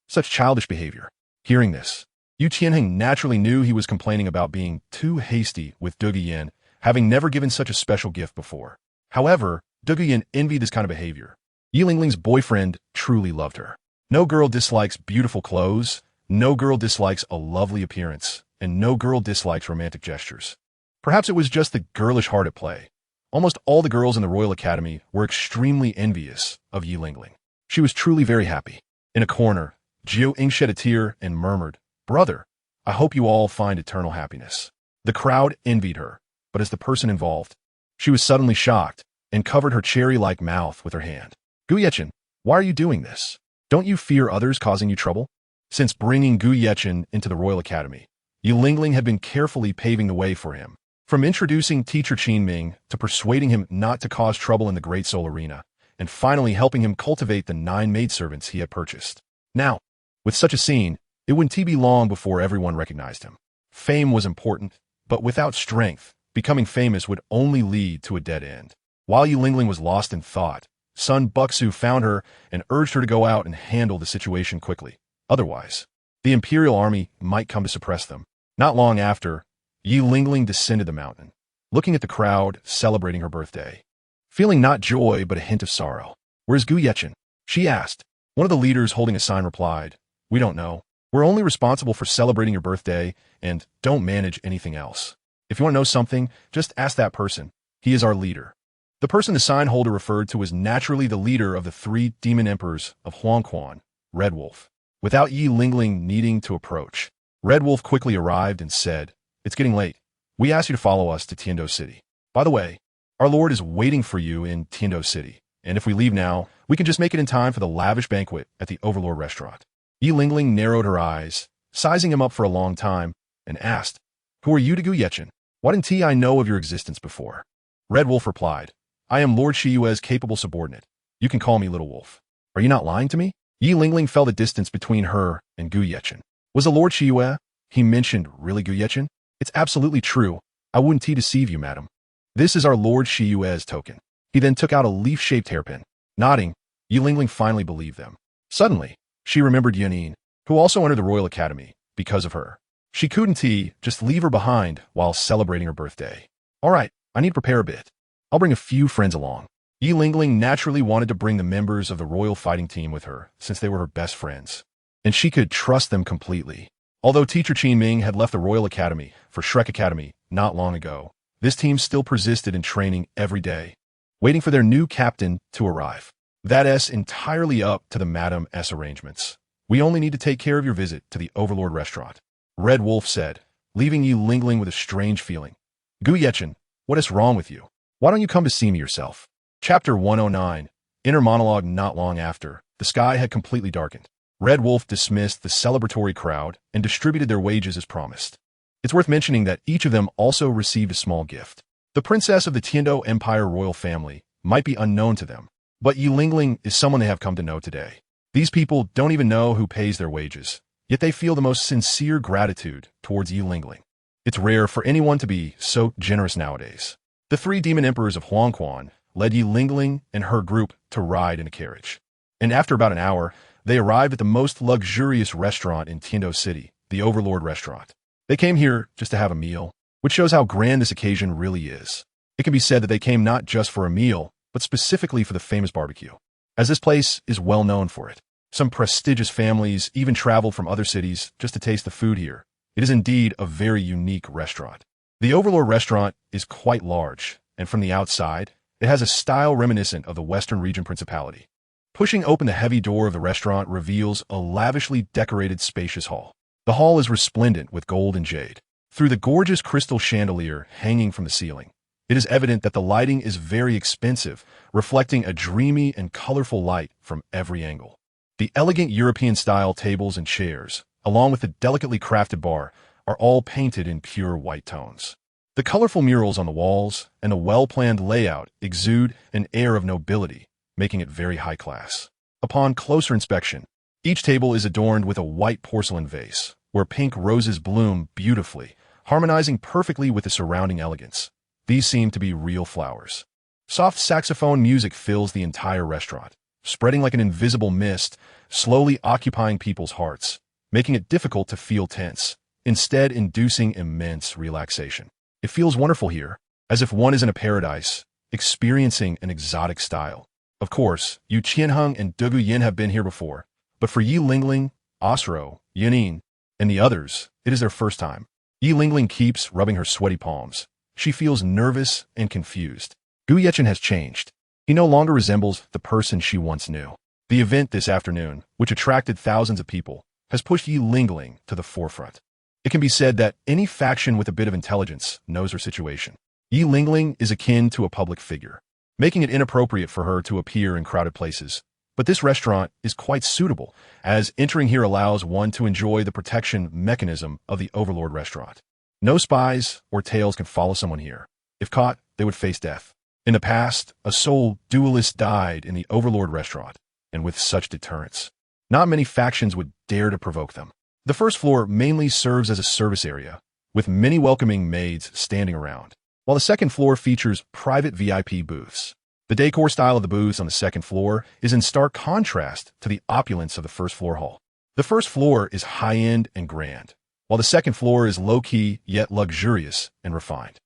Such childish behavior." Hearing this, Yu Qianheng naturally knew he was complaining about being too hasty with Du Guiyan, having never given such a special gift before. However, Du Guiyan envied this kind of behavior. Yi Lingling's boyfriend truly loved her. No girl dislikes beautiful clothes, no girl dislikes a lovely appearance, and no girl dislikes romantic gestures. Perhaps it was just the girlish heart at play. Almost all the girls in the Royal Academy were extremely envious of Yi Lingling. She was truly very happy. In a corner, Jiu Ying shed a tear and murmured, "Brother, I hope you all find eternal happiness." The crowd envied her, but as the person involved, she was suddenly shocked and covered her cherry-like mouth with her hand. "Gu Yechen, why are you doing this? Don't you fear others causing you trouble?" Since bringing Gu Yechen into the Royal Academy, Yi Lingling had been carefully paving the way for him. From introducing teacher Qin Ming to persuading him not to cause trouble in the Great Soul Arena, and finally helping him cultivate the 9 maidservants he had purchased. Now, with such a scene, it wouldn't be long before everyone recognized him. Fame was important, but without strength, becoming famous would only lead to a dead end. While Yi Lingling was lost in thought, Sun Buxu found her and urged her to go out and handle the situation quickly. Otherwise, the Imperial Army might come to suppress them. Not long after, Yi Lingling descended the mountain, looking at the crowd celebrating her birthday. Feeling not joy but a hint of sorrow. "Where's Gu Yechen?" she asked. One of the leaders holding a sign replied, "We don't know. We're only responsible for celebrating your birthday and don't manage anything else. If you want to know something, just ask that person. He is our leader." The person the sign holder referred to was naturally the leader of the 3 demon emperors of Huangquan, Red Wolf. Without Yi Lingling needing to approach, Red Wolf quickly arrived and said, "It's getting late. We ask you to follow us to Tiando City. By the way, our lord is waiting for you in Tiando City, and if we leave now, we can just make it in time for the lavish banquet at the Overlord restaurant." Yi Lingling narrowed her eyes, sizing him up for a long time, and asked, "Who are you to Gu Yechen? Why didn't I know of your existence before?" Red Wolf replied, "I am Lord Shiyue's capable subordinate. You can call me Little Wolf." "Are you not lying to me?" Yi Lingling felt the distance between her and Gu Yechen. "Was the Lord Shiyue he mentioned really Gu Yechen?" "It's absolutely true. I wouldn't deceive you, madam. This is our Lord Shiyue's token." He then took out a leaf-shaped hairpin. Nodding, Yi Lingling finally believed them. Suddenly, she remembered Yanin, who also entered the Royal Academy because of her. She couldn't just leave her behind while celebrating her birthday. "All right, I need to prepare a bit. I'll bring a few friends along." Yi Lingling naturally wanted to bring the members of the royal fighting team with her, since they were her best friends. And she could trust them completely. Although teacher Qin Ming had left the Royal Academy for Shrek Academy not long ago, this team still persisted in training every day, waiting for their new captain to arrive. "That's entirely up to the Madam S arrangements. We only need to take care of your visit to the Overlord restaurant," Red Wolf said, leaving Yi Lingling with a strange feeling. "Gu Yechen, what is wrong with you? Why don't you come to see me yourself?" Chapter 109. Inner monologue. Not long after, the sky had completely darkened. Red Wolf dismissed the celebratory crowd and distributed their wages as promised. It's worth mentioning that each of them also received a small gift. The princess of the Tiando Empire royal family might be unknown to them, but Yi Lingling is someone they have come to know today. These people don't even know who pays their wages, yet they feel the most sincere gratitude towards Yi Lingling. It's rare for anyone to be so generous nowadays. The 3 demon emperors of Huangquan led Yi Lingling and her group to ride in a carriage. And after about an hour, they arrived at the most luxurious restaurant in Tiando City, the Overlord restaurant. They came here just to have a meal, which shows how grand this occasion really is. It can be said that they came not just for a meal, but specifically for the famous barbecue, as this place is well known for it. Some prestigious families even traveled from other cities just to taste the food here. It is indeed a very unique restaurant. The Overlord restaurant is quite large, and from the outside, it has a style reminiscent of the Western Region Principality. Pushing open the heavy door of the restaurant reveals a lavishly decorated spacious hall. The hall is resplendent with gold and jade. Through the gorgeous crystal chandelier hanging from the ceiling, it is evident that the lighting is very expensive, reflecting a dreamy and colorful light from every angle. The elegant European-style tables and chairs, along with the delicately crafted bar, are all painted in pure white tones. The colorful murals on the walls and the well-planned layout exude an air of nobility, making it very high class. Upon closer inspection, each table is adorned with a white porcelain vase, where pink roses bloom beautifully, harmonizing perfectly with the surrounding elegance. These seem to be real flowers. Soft saxophone music fills the entire restaurant, spreading like an invisible mist, slowly occupying people's hearts, making it difficult to feel tense, instead inducing immense relaxation. It feels wonderful here, as if one is in a paradise, experiencing an exotic style. Of course, Yu Qianheng and Dugu Yin have been here before, but for Yi Lingling, Osro, Yanin, and the others, it is their first time. Yi Lingling keeps rubbing her sweaty palms. She feels nervous and confused. Gu Yechen has changed. He no longer resembles the person she once knew. The event this afternoon, which attracted thousands of people, has pushed Yi Lingling to the forefront. It can be said that any faction with a bit of intelligence knows her situation. Yi Lingling is akin to a public figure, making it inappropriate for her to appear in crowded places. But this restaurant is quite suitable, as entering here allows one to enjoy the protection mechanism of the Overlord restaurant. No spies or tails can follow someone here. If caught, they would face death. In the past, a soul duelist died in the Overlord restaurant, and with such deterrence, not many factions would dare to provoke them. The first floor mainly serves as a service area, with many welcoming maids standing around, while the second floor features private VIP booths. The decor style of the booths on the second floor is in stark contrast to the opulence of the first floor hall. The first floor is high-end and grand, while the second floor is low-key yet luxurious and refined.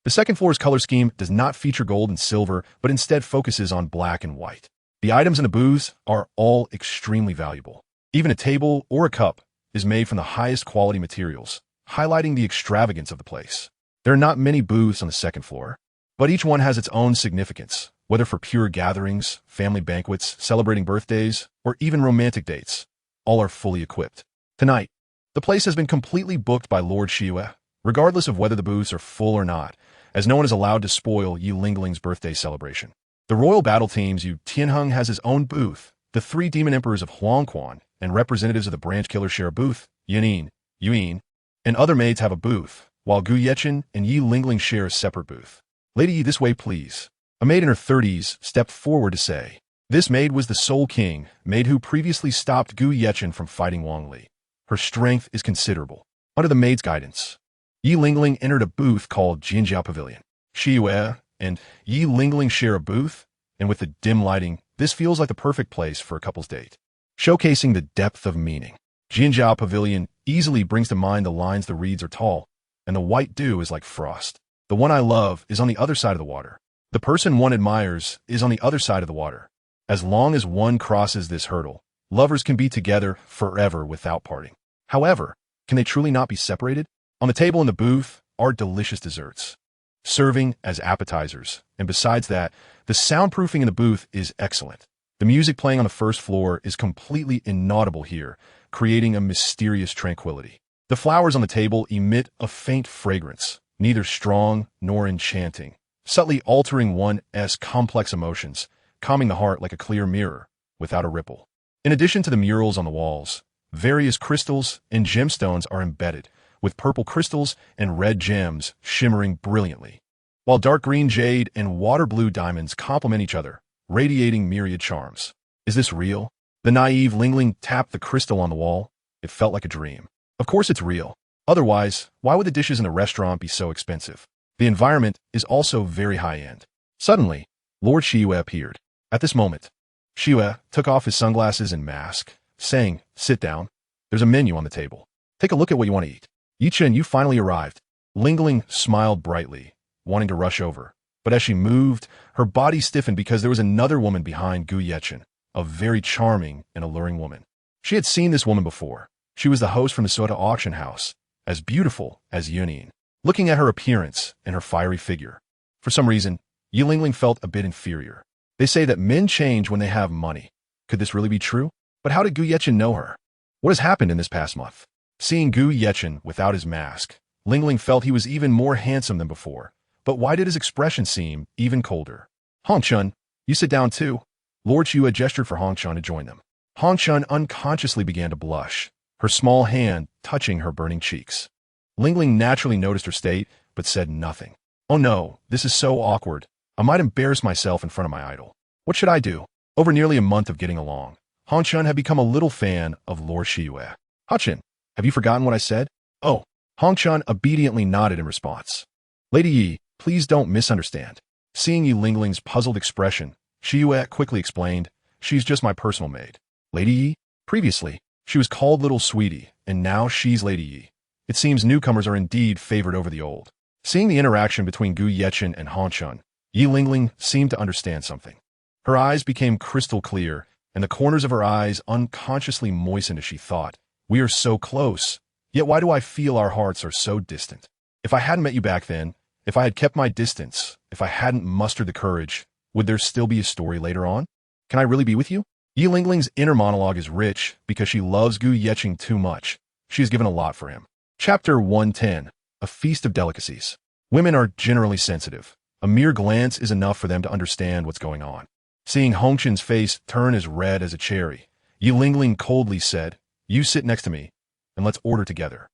The second floor's color scheme does not feature gold and silver, but instead focuses on black and white. The items in the booths are all extremely valuable. Even a table or a cup is made from the highest quality materials, highlighting the extravagance of the place. There are not many booths on the second floor, but each one has its own significance, whether for pure gatherings, family banquets, celebrating birthdays, or even romantic dates. All are fully equipped. Tonight, the place has been completely booked by Lord Shiyue, regardless of whether the booths are full or not, as no one is allowed to spoil Yi Lingling's birthday celebration. The royal battle teams Yu Tianheng has his own booth, the three demon emperors of Huangquan and representatives of the branch killer share a booth, Yanin, Yuyin, and other maids have a booth, while Gu Yechen and Yi Lingling share a separate booth. Lady Yi, this way please. A maid in her 30s stepped forward to say. This maid was the Soul King, maid who previously stopped Gu Yechen from fighting Wang Li. Her strength is considerable. Under the maid's guidance, Yi Lingling entered a booth called Jinjiao Pavilion. Shiyue and Yi Lingling share a booth, and with the dim lighting, this feels like the perfect place for a couple's date. Showcasing the depth of meaning, Jinjiao Pavilion easily brings to mind the lines the reeds are tall, and the white dew is like frost. The one I love is on the other side of the water. The person one admires is on the other side of the water. As long as one crosses this hurdle, lovers can be together forever without parting. However, can they truly not be separated? On the table in the booth are delicious desserts, serving as appetizers, and besides that, the soundproofing in the booth is excellent. The music playing on the first floor is completely inaudible here, creating a mysterious tranquility. The flowers on the table emit a faint fragrance, neither strong nor enchanting, subtly altering one's complex emotions, calming the heart like a clear mirror, without a ripple. In addition to the murals on the walls, various crystals and gemstones are embedded, with purple crystals and red gems shimmering brilliantly, while dark green jade and water blue diamonds complement each other, radiating myriad charms. Is this real? The naive Lingling tapped the crystal on the wall. It felt like a dream. Of course it's real. Otherwise, why would the dishes in the restaurant be so expensive? The environment is also very high-end. Suddenly, Lord Shiyue appeared. At this moment, Shiyue took off his sunglasses and mask, saying, "Sit down. There's a menu on the table." Take a look at what you want to eat. Yichen, you finally arrived. Lingling smiled brightly, wanting to rush over. But as she moved, her body stiffened because there was another woman behind Gu Yechen, a very charming and alluring woman. She had seen this woman before. She was the host from the soda auction house, as beautiful as Yunin. Looking at her appearance and her fiery figure, for some reason, Yi Lingling felt a bit inferior. They say that men change when they have money. Could this really be true? But how did Gu Yechen know her? What has happened in this past month? Seeing Gu Yechen without his mask, Lingling felt he was even more handsome than before. But why did his expression seem even colder? Hongchun, you sit down too. Lord Xue gestured for Hongchun to join them. Hongchun unconsciously began to blush, her small hand touching her burning cheeks. Lingling naturally noticed her state, but said nothing. Oh no, this is so awkward. I might embarrass myself in front of my idol. What should I do? Over nearly a month of getting along, Hongchun had become a little fan of Lord Xue. Hongchun, have you forgotten what I said? Oh, Hongchun obediently nodded in response. Lady Yi, please don't misunderstand. Seeing Yi Lingling's puzzled expression, Xue quickly explained, she's just my personal maid. Lady Yi? Previously, she was called Little Sweetie, and now she's Lady Yi. It seems newcomers are indeed favored over the old. Seeing the interaction between Gu Yechen and Hongchun, Yi Lingling seemed to understand something. Her eyes became crystal clear, and the corners of her eyes unconsciously moistened as she thought, we are so close, yet why do I feel our hearts are so distant? If I hadn't met you back then, if I had kept my distance, if I hadn't mustered the courage, would there still be a story later on? Can I really be with you? Yi Lingling's inner monologue is rich because she loves Gu Yechen too much. She has given a lot for him. Chapter 110, A Feast of Delicacies. Women are generally sensitive. A mere glance is enough for them to understand what's going on. Seeing Hongchun's face turn as red as a cherry, Yi Lingling coldly said, you sit next to me, and let's order together.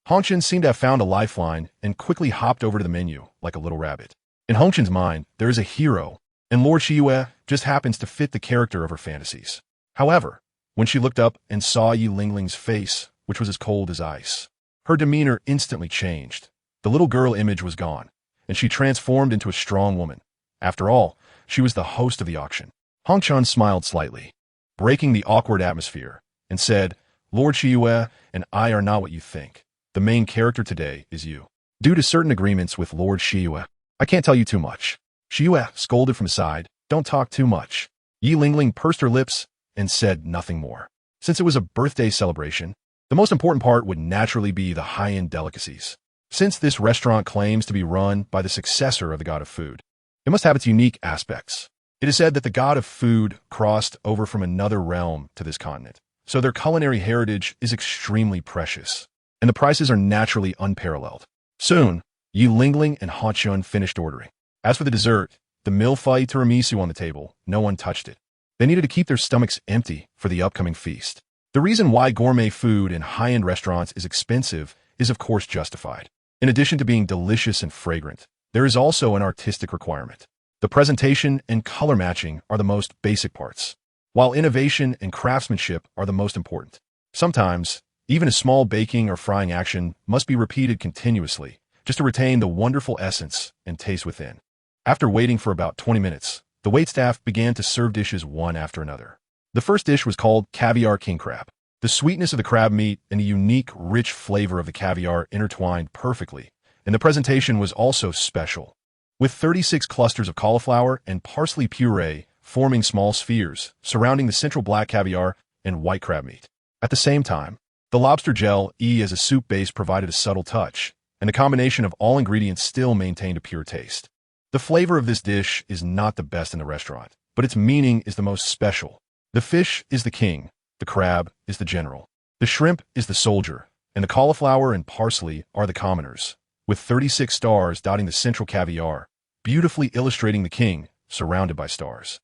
Hongchun seemed to have found a lifeline and quickly hopped over to the menu like a little rabbit. In Hongchun's mind, there is a hero, and Lord Xue just happens to fit the character of her fantasies. However, when she looked up and saw Yi Lingling's face, which was as cold as ice, her demeanor instantly changed. The little girl image was gone, and she transformed into a strong woman. After all, she was the host of the auction. Hongchun smiled slightly, breaking the awkward atmosphere, and said, Lord Xue and I are not what you think. The main character today is you. Due to certain agreements with Lord Xue, I can't tell you too much. Xue scolded from his side, don't talk too much. Yi Lingling pursed her lips and said nothing more. Since it was a birthday celebration, the most important part would naturally be the high-end delicacies. Since this restaurant claims to be run by the successor of the god of food, it must have its unique aspects. It is said that the god of food crossed over from another realm to this continent, so their culinary heritage is extremely precious, and the prices are naturally unparalleled. Soon, Yi Lingling and Hongchun finished ordering. As for the dessert, the mille-feuille tiramisu on the table, no one touched it. They needed to keep their stomachs empty for the upcoming feast. The reason why gourmet food in high-end restaurants is expensive is of course justified. In addition to being delicious and fragrant, there is also an artistic requirement. The presentation and color matching are the most basic parts, while innovation and craftsmanship are the most important. Sometimes, even a small baking or frying action must be repeated continuously just to retain the wonderful essence and taste within. After waiting for about 20 minutes, the waitstaff began to serve dishes one after another. The first dish was called Caviar King Crab. The sweetness of the crab meat and the unique, rich flavor of the caviar intertwined perfectly, and the presentation was also special, with 36 clusters of cauliflower and parsley puree forming small spheres surrounding the central black caviar and white crab meat. At the same time, the lobster gel as a soup base provided a subtle touch, and the combination of all ingredients still maintained a pure taste. The flavor of this dish is not the best in the restaurant, but its meaning is the most special. The fish is the king, the crab is the general, the shrimp is the soldier, and the cauliflower and parsley are the commoners, with 36 stars dotting the central caviar, beautifully illustrating the king, surrounded by stars.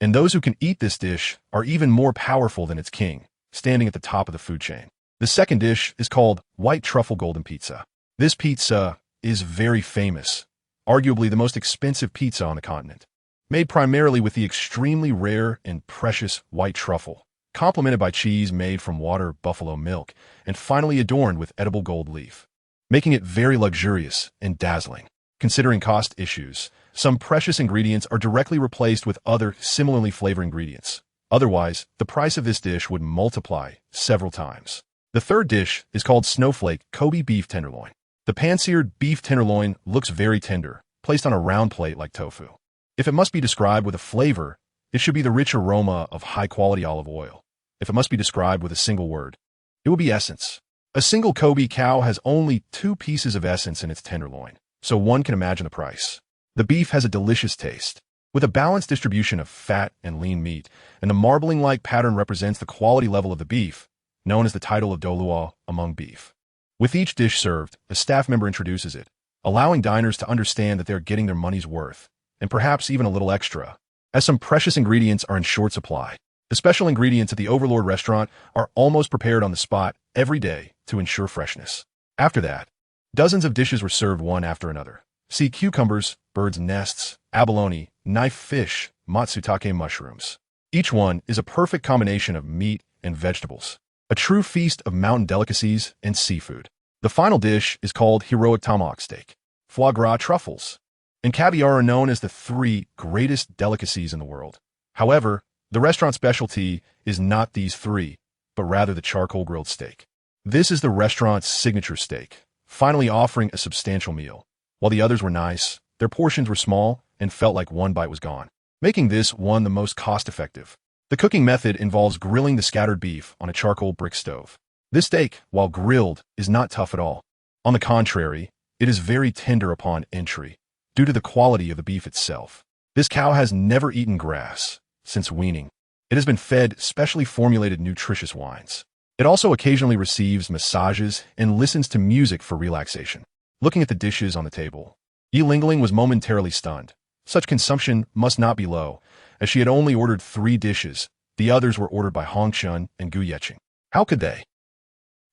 And those who can eat this dish are even more powerful than its king, standing at the top of the food chain. The second dish is called White Truffle Golden Pizza. This pizza is very famous, arguably the most expensive pizza on the continent, made primarily with the extremely rare and precious white truffle, complemented by cheese made from water buffalo milk, and finally adorned with edible gold leaf, making it very luxurious and dazzling. Considering cost issues, some precious ingredients are directly replaced with other similarly flavored ingredients. Otherwise, the price of this dish would multiply several times. The third dish is called Snowflake Kobe Beef Tenderloin. The pan-seared beef tenderloin looks very tender, placed on a round plate like tofu. If it must be described with a flavor, it should be the rich aroma of high-quality olive oil. If it must be described with a single word, it would be essence. A single Kobe cow has only 2 pieces of essence in its tenderloin, so one can imagine the price. The beef has a delicious taste, with a balanced distribution of fat and lean meat, and the marbling-like pattern represents the quality level of the beef, known as the title of Douluo among beef. With each dish served, a staff member introduces it, allowing diners to understand that they're getting their money's worth, and perhaps even a little extra, as some precious ingredients are in short supply. The special ingredients at the Overlord restaurant are almost prepared on the spot every day to ensure freshness. After that, dozens of dishes were served one after another. See cucumbers, birds' nests, abalone, knife fish, matsutake mushrooms. Each one is a perfect combination of meat and vegetables, a true feast of mountain delicacies and seafood. The final dish is called heroic tomahawk steak. Foie gras truffles and caviar are known as the 3 greatest delicacies in the world. However, the restaurant specialty is not these 3, but rather the charcoal grilled steak. This is the restaurant's signature steak, finally offering a substantial meal. While the others were nice, their portions were small and felt like one bite was gone, making this one the most cost-effective. The cooking method involves grilling the scattered beef on a charcoal brick stove. This steak, while grilled, is not tough at all. On the contrary, it is very tender upon entry, due to the quality of the beef itself. This cow has never eaten grass since weaning. It has been fed specially formulated nutritious wines. It also occasionally receives massages and listens to music for relaxation. Looking at the dishes on the table, Yi Lingling was momentarily stunned. Such consumption must not be low, as she had only ordered 3 dishes. The others were ordered by Hong Chun and Gu Yeqing. How could they?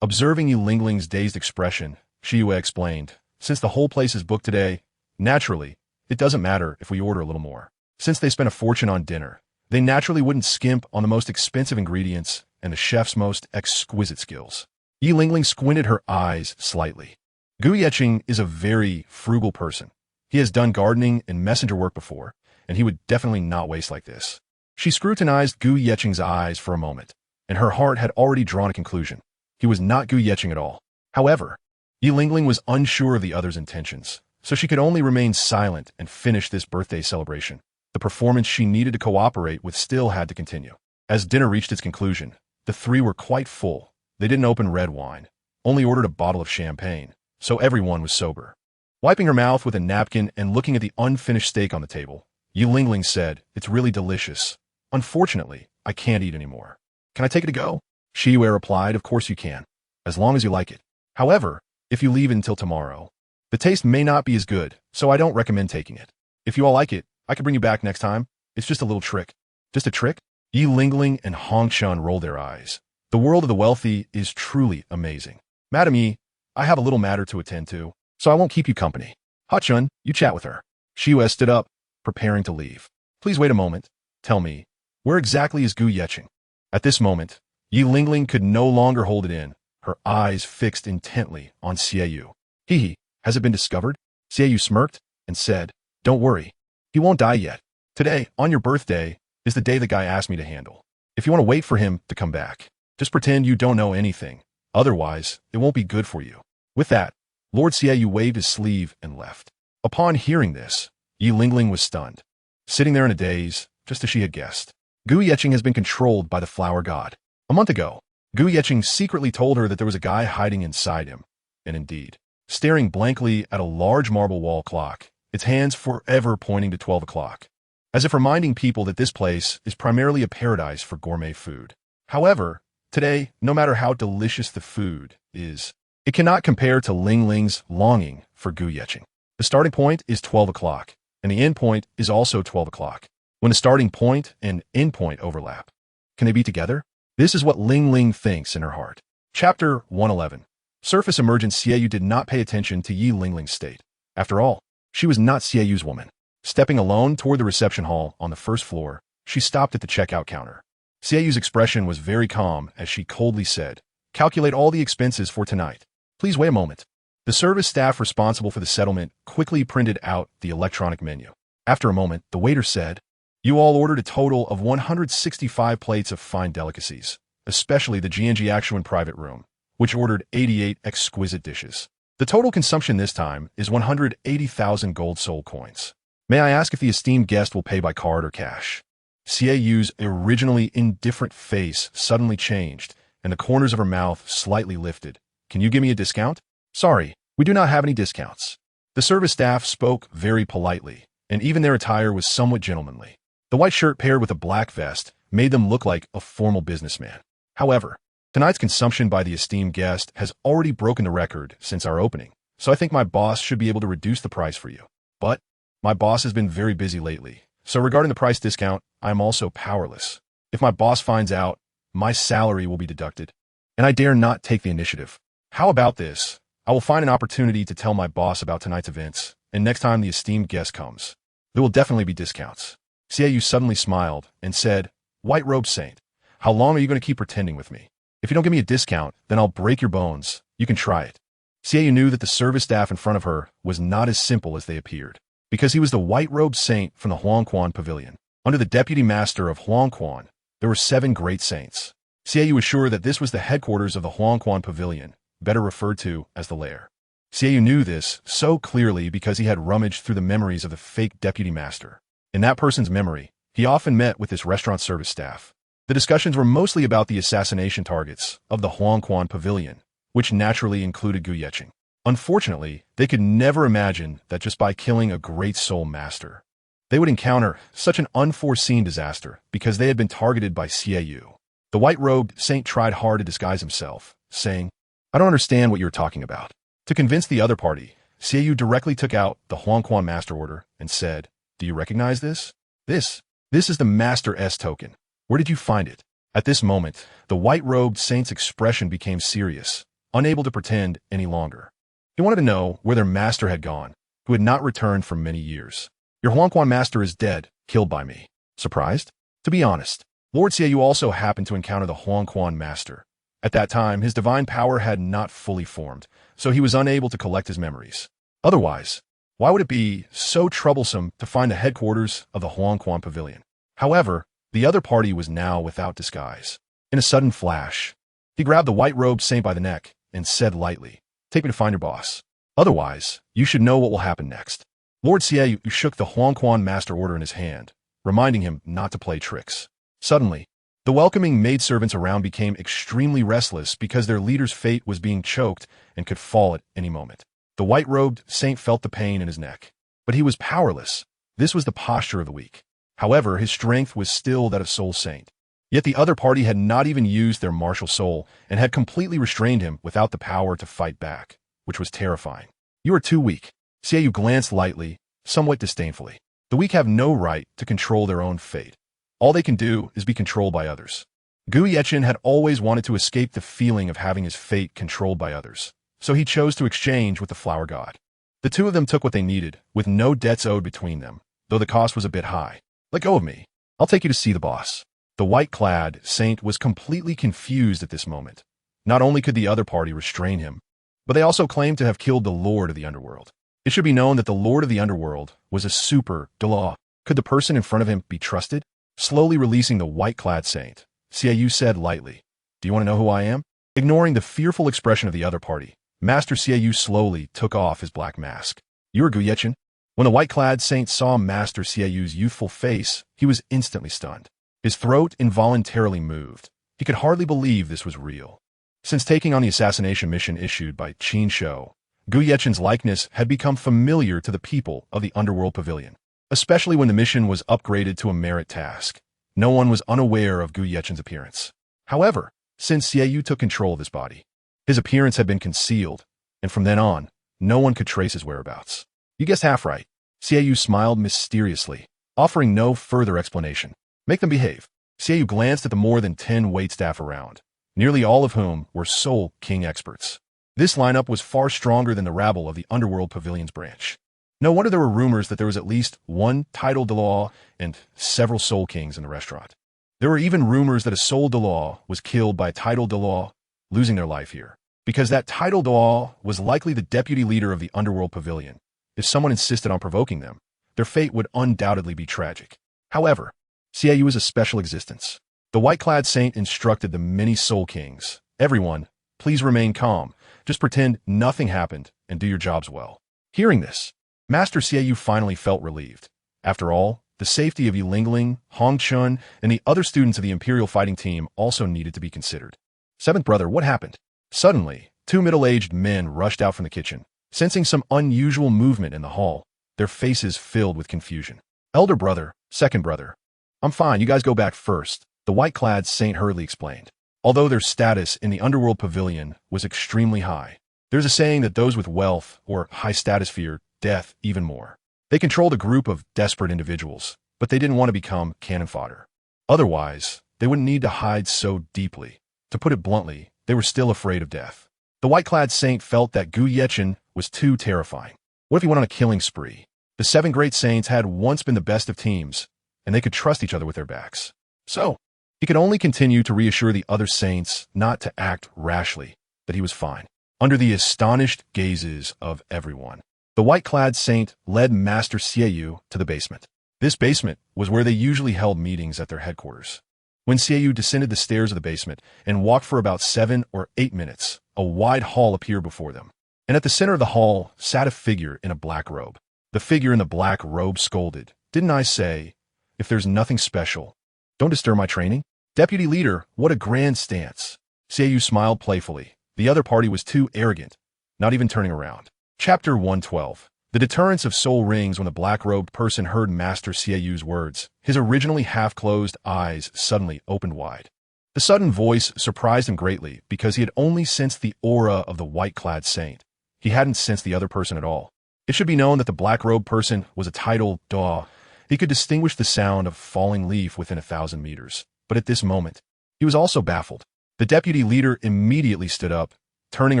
Observing Yi Lingling's dazed expression, Shi Yue explained, since the whole place is booked today, naturally, it doesn't matter if we order a little more. Since they spent a fortune on dinner, they naturally wouldn't skimp on the most expensive ingredients and the chef's most exquisite skills. Yi Lingling squinted her eyes slightly. Gu Yeqing is a very frugal person. He has done gardening and messenger work before, and he would definitely not waste like this. She scrutinized Gu Yeqing's eyes for a moment, and her heart had already drawn a conclusion. He was not Gu Yeqing at all. However, Yi Lingling was unsure of the other's intentions, so she could only remain silent and finish this birthday celebration. The performance she needed to cooperate with still had to continue. As dinner reached its conclusion, the 3 were quite full. They didn't open red wine, only ordered a bottle of champagne, so everyone was sober. Wiping her mouth with a napkin and looking at the unfinished steak on the table, Yi Lingling said, "It's really delicious. Unfortunately, I can't eat anymore. Can I take it to go?" Shi Yue replied, "Of course you can, as long as you like it. However, if you leave it until tomorrow, the taste may not be as good, so I don't recommend taking it. If you all like it, I can bring you back next time. It's just a little trick." "Just a trick?" Yi Lingling and Hong Chun rolled their eyes. The world of the wealthy is truly amazing. "Madam Yi, I have a little matter to attend to, so I won't keep you company. Ha Chun, you chat with her." Shi Yue stood up, preparing to leave. "Please wait a moment. Tell me, where exactly is Gu Yeqing?" At this moment, Yi Lingling could no longer hold it in, her eyes fixed intently on Xie Yu. "Hee, has it been discovered?" Xie Yu smirked and said, "Don't worry. He won't die yet. Today, on your birthday, is the day the guy asked me to handle. If you want to wait for him to come back, just pretend you don't know anything. Otherwise, it won't be good for you." With that, Lord Xie Yu waved his sleeve and left. Upon hearing this, Yi Lingling was stunned, sitting there in a daze, just as she had guessed. Gu Yeqing has been controlled by the flower god. A month ago, Gu Yeqing secretly told her that there was a guy hiding inside him, and indeed, staring blankly at a large marble wall clock, its hands forever pointing to 12 o'clock, as if reminding people that this place is primarily a paradise for gourmet food. However, today, no matter how delicious the food is, it cannot compare to Ling Ling's longing for Gu Yeqing. The starting point is 12 o'clock, and the end point is also 12 o'clock. When the starting point and end point overlap, can they be together? This is what Ling Ling thinks in her heart. Chapter 111. Surface emergent Xie Yu did not pay attention to Yi Lingling's state. After all, she was not Xie Yu's woman. Stepping alone toward the reception hall on the first floor, she stopped at the checkout counter. Xie Yu's expression was very calm as she coldly said, "Calculate all the expenses for tonight. Please wait a moment." The service staff responsible for the settlement quickly printed out the electronic menu. After a moment, the waiter said, "You all ordered a total of 165 plates of fine delicacies, especially the GNG Actuan private room, which ordered 88 exquisite dishes. The total consumption this time is 180,000 gold soul coins. May I ask if the esteemed guest will pay by card or cash? Xieyu's originally indifferent face suddenly changed, and the corners of her mouth slightly lifted. Can you give me a discount? Sorry, we do not have any discounts. The service staff spoke very politely, and even their attire was somewhat gentlemanly. The white shirt paired with a black vest made them look like a formal businessman. However, tonight's consumption by the esteemed guest has already broken the record since our opening, so I think my boss should be able to reduce the price for you. But my boss has been very busy lately, so regarding the price discount, I am also powerless. If my boss finds out, my salary will be deducted, and I dare not take the initiative. How about this? I will find an opportunity to tell my boss about tonight's events, and next time the esteemed guest comes, there will definitely be discounts. Xieyou suddenly smiled and said, White-robed saint, how long are you going to keep pretending with me? If you don't give me a discount, then I'll break your bones. You can try it. Xieyou knew that the service staff in front of her was not as simple as they appeared, because he was the white-robed saint from the Huangquan Pavilion. Under the deputy master of Huangquan, there were 7 great saints. Xieyou was sure that this was the headquarters of the Huangquan Pavilion, better referred to as the lair. Xieyou knew this so clearly because he had rummaged through the memories of the fake deputy master. In that person's memory, he often met with this restaurant service staff. The discussions were mostly about the assassination targets of the Huangquan Pavilion, which naturally included Gu Yeqing. Unfortunately, they could never imagine that just by killing a great soul master, they would encounter such an unforeseen disaster because they had been targeted by Xieyou. The white-robed saint tried hard to disguise himself, saying, I don't understand what you're talking about. To convince the other party, Xieyou directly took out the Huangquan Master Order and said, Do you recognize this? This is the Master S token. Where did you find it? At this moment, the white-robed saint's expression became serious, unable to pretend any longer. He wanted to know where their master had gone, who had not returned for many years. Your Huangquan master is dead, killed by me. Surprised? To be honest, Lord Xieyou also happened to encounter the Huangquan master. At that time, his divine power had not fully formed, so he was unable to collect his memories. Otherwise, why would it be so troublesome to find the headquarters of the Huangquan Pavilion? However, the other party was now without disguise. In a sudden flash, he grabbed the white-robed saint by the neck and said lightly, Take me to find your boss. Otherwise, you should know what will happen next. Lord Xieyou shook the Huangquan Master Order in his hand, reminding him not to play tricks. Suddenly, the welcoming maidservants around became extremely restless because their leader's fate was being choked and could fall at any moment. The white-robed saint felt the pain in his neck, but he was powerless. This was the posture of the weak. However, his strength was still that of Soul Saint. Yet the other party had not even used their martial soul and had completely restrained him without the power to fight back, which was terrifying. You are too weak. Xieyou glanced lightly, somewhat disdainfully. The weak have no right to control their own fate. All they can do is be controlled by others. Gu Yeqing had always wanted to escape the feeling of having his fate controlled by others, so he chose to exchange with the flower god. The two of them took what they needed, with no debts owed between them, though the cost was a bit high. Let go of me. I'll take you to see the boss. The white-clad saint was completely confused at this moment. Not only could the other party restrain him, but they also claimed to have killed the Lord of the Underworld. It should be known that the Lord of the Underworld was a super Douluo. Could the person in front of him be trusted? Slowly releasing the white-clad saint, Xieyou said lightly, Do you want to know who I am? Ignoring the fearful expression of the other party, Master Xieyou slowly took off his black mask. You are Gu Yeqing? When the white-clad saint saw Master Xieyou's youthful face, he was instantly stunned. His throat involuntarily moved. He could hardly believe this was real. Since taking on the assassination mission issued by Qin Shou, Gu Yeqing's likeness had become familiar to the people of the Underworld Pavilion, especially when the mission was upgraded to a merit task. No one was unaware of Gu Yeqing's appearance. However, since Xieyou took control of his body, his appearance had been concealed, and from then on, no one could trace his whereabouts. You guessed half right. Xieyou smiled mysteriously, offering no further explanation. Make them behave. Xieyou glanced at the more than 10 waitstaff around, nearly all of whom were Soul King experts. This lineup was far stronger than the rabble of the Underworld Pavilion's branch. No wonder there were rumors that there was at least one title Douluo and several Soul Kings in the restaurant. There were even rumors that a Soul Douluo was killed by a title Douluo, losing their life here, because that title Douluo was likely the deputy leader of the Underworld Pavilion. If someone insisted on provoking them, their fate would undoubtedly be tragic. However, Xieyou was a special existence. The white-clad saint instructed the many Soul Kings, everyone, Please remain calm. Just pretend nothing happened and do your jobs well. Hearing this, Master Xiaoyu finally felt relieved. After all, the safety of Yilingling, Hong Chun, and the other students of the Imperial Fighting Team also needed to be considered. Seventh brother, what happened? Suddenly, two middle-aged men rushed out from the kitchen, sensing some unusual movement in the hall, their faces filled with confusion. Elder brother, second brother. I'm fine, you guys go back first, the white-clad saint hurriedly explained. Although their status in the underworld pavilion was extremely high, there's a saying that those with wealth or high status fear death even more. They controlled a group of desperate individuals, but they didn't want to become cannon fodder. Otherwise, they wouldn't need to hide so deeply. To put it bluntly, they were still afraid of death. The white-clad saint felt that Gu Yechen was too terrifying. What if he went on a killing spree? The seven great saints had once been the best of teams, and they could trust each other with their backs. So, he could only continue to reassure the other saints not to act rashly, that he was fine. Under the astonished gazes of everyone, the white-clad saint led Master Xiaoyu to the basement. This basement was where they usually held meetings at their headquarters. When Xiaoyu descended the stairs of the basement and walked for about 7 or 8 minutes, a wide hall appeared before them. And at the center of the hall sat a figure in a black robe. The figure in the black robe scolded, "Didn't I say, if there's nothing special, don't disturb my training?" Deputy leader, what a grand stance. Xiaoyu smiled playfully. The other party was too arrogant, not even turning around. Chapter 112. The deterrence of soul rings when the black-robed person heard Master Xiaoyu's words. His originally half-closed eyes suddenly opened wide. The sudden voice surprised him greatly because he had only sensed the aura of the white-clad saint. He hadn't sensed the other person at all. It should be known that the black-robed person was a tidal daw. He could distinguish the sound of a falling leaf within 1,000 meters. But at this moment, he was also baffled. The deputy leader immediately stood up, turning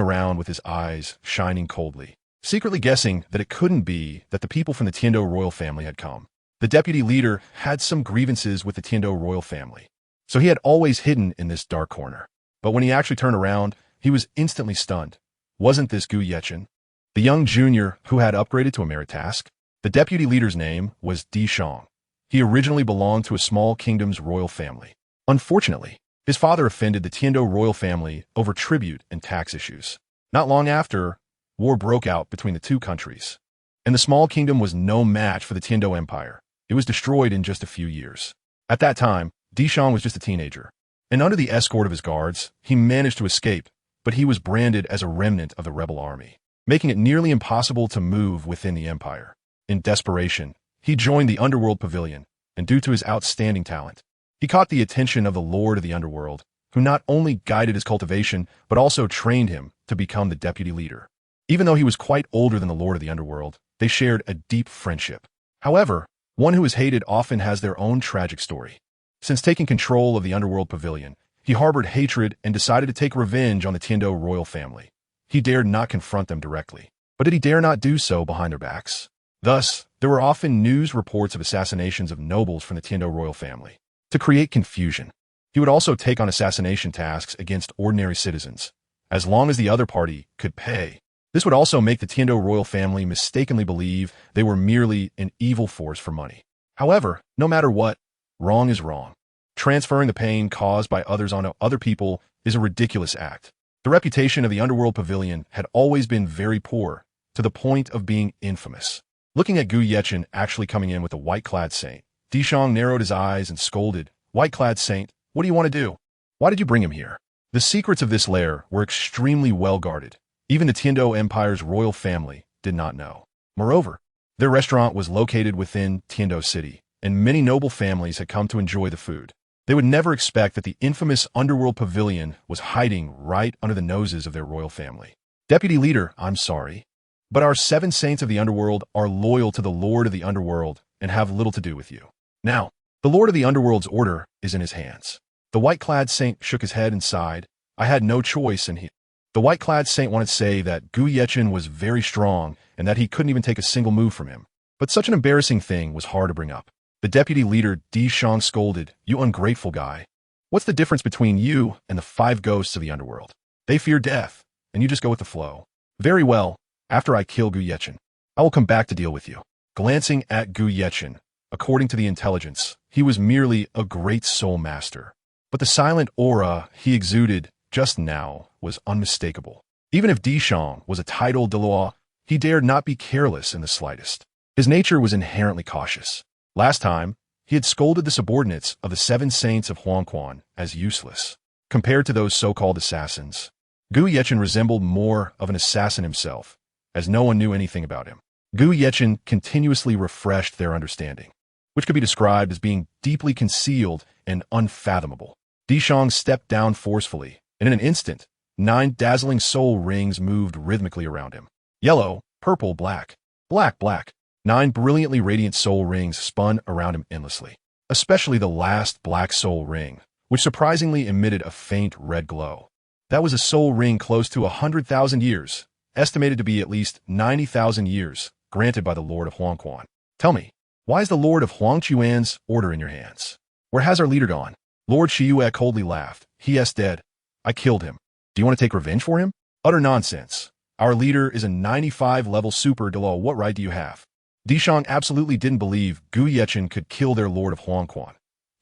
around with his eyes shining coldly, secretly guessing that it couldn't be that the people from the Tiando royal family had come. The deputy leader had some grievances with the Tiando royal family, so he had always hidden in this dark corner. But when he actually turned around, he was instantly stunned. Wasn't this Gu Yechen, the young junior who had upgraded to a merit task? The deputy leader's name was Di Shang. He originally belonged to a small kingdom's royal family. Unfortunately, his father offended the Tiando royal family over tribute and tax issues. Not long after, war broke out between the two countries, and the small kingdom was no match for the Tiando Empire. It was destroyed in just a few years. At that time, Di Shang was just a teenager, and under the escort of his guards, he managed to escape, but he was branded as a remnant of the rebel army, making it nearly impossible to move within the empire. In desperation, he joined the underworld pavilion, and due to his outstanding talent, he caught the attention of the Lord of the Underworld, who not only guided his cultivation, but also trained him to become the deputy leader. Even though he was quite older than the Lord of the Underworld, they shared a deep friendship. However, one who is hated often has their own tragic story. Since taking control of the Underworld Pavilion, he harbored hatred and decided to take revenge on the Tiando royal family. He dared not confront them directly, but did he dare not do so behind their backs? Thus, there were often news reports of assassinations of nobles from the Tiando royal family. To create confusion, he would also take on assassination tasks against ordinary citizens, as long as the other party could pay. This would also make the Tiando royal family mistakenly believe they were merely an evil force for money. However, no matter what, wrong is wrong. Transferring the pain caused by others onto other people is a ridiculous act. The reputation of the Underworld Pavilion had always been very poor, to the point of being infamous. Looking at Gu Yechen actually coming in with a white-clad saint, Di Shang narrowed his eyes and scolded, "White-clad saint, what do you want to do? Why did you bring him here?" The secrets of this lair were extremely well guarded. Even the Tiando Empire's royal family did not know. Moreover, their restaurant was located within Tiando City, and many noble families had come to enjoy the food. They would never expect that the infamous Underworld Pavilion was hiding right under the noses of their royal family. Deputy leader, I'm sorry, but our 7 saints of the Underworld are loyal to the Lord of the Underworld and have little to do with you. Now, the Lord of the Underworld's order is in his hands. The white-clad saint shook his head and sighed. I had no choice, and the white-clad saint wanted to say that Gu Yechen was very strong and that he couldn't even take a single move from him. But such an embarrassing thing was hard to bring up. The deputy leader, Di Shang, scolded, "You ungrateful guy. What's the difference between you and the 5 ghosts of the Underworld? They fear death, and you just go with the flow. Very well, after I kill Gu Yechen, I will come back to deal with you." Glancing at Gu Yechen, according to the intelligence, he was merely a great soul master. But the silent aura he exuded just now was was unmistakable. Even if Dishang was a titled Douluo, he dared not be careless in the slightest. His nature was inherently cautious. Last time, he had scolded the subordinates of the Seven Saints of Huangquan as useless. Compared to those so-called assassins, Gu Yechen resembled more of an assassin himself, as no one knew anything about him. Gu Yechen continuously refreshed their understanding, which could be described as being deeply concealed and unfathomable. Dishang stepped down forcefully, and in an instant, 9 dazzling soul rings moved rhythmically around him. Yellow, purple, black, black, black. 9 brilliantly radiant soul rings spun around him endlessly, especially the last black soul ring, which surprisingly emitted a faint red glow. That was a soul ring close to 100,000 years, estimated to be at least 90,000 years, granted by the Lord of Huangquan. Tell me, why is the Lord of Huangquan's order in your hands? Where has our leader gone? Lord Shiyue coldly laughed. He is dead. I killed him. Do you want to take revenge for him? Utter nonsense. Our leader is a 95-level super Douluo. What right do you have? Dishang absolutely didn't believe Gu Yechen could kill their Lord of Huangquan.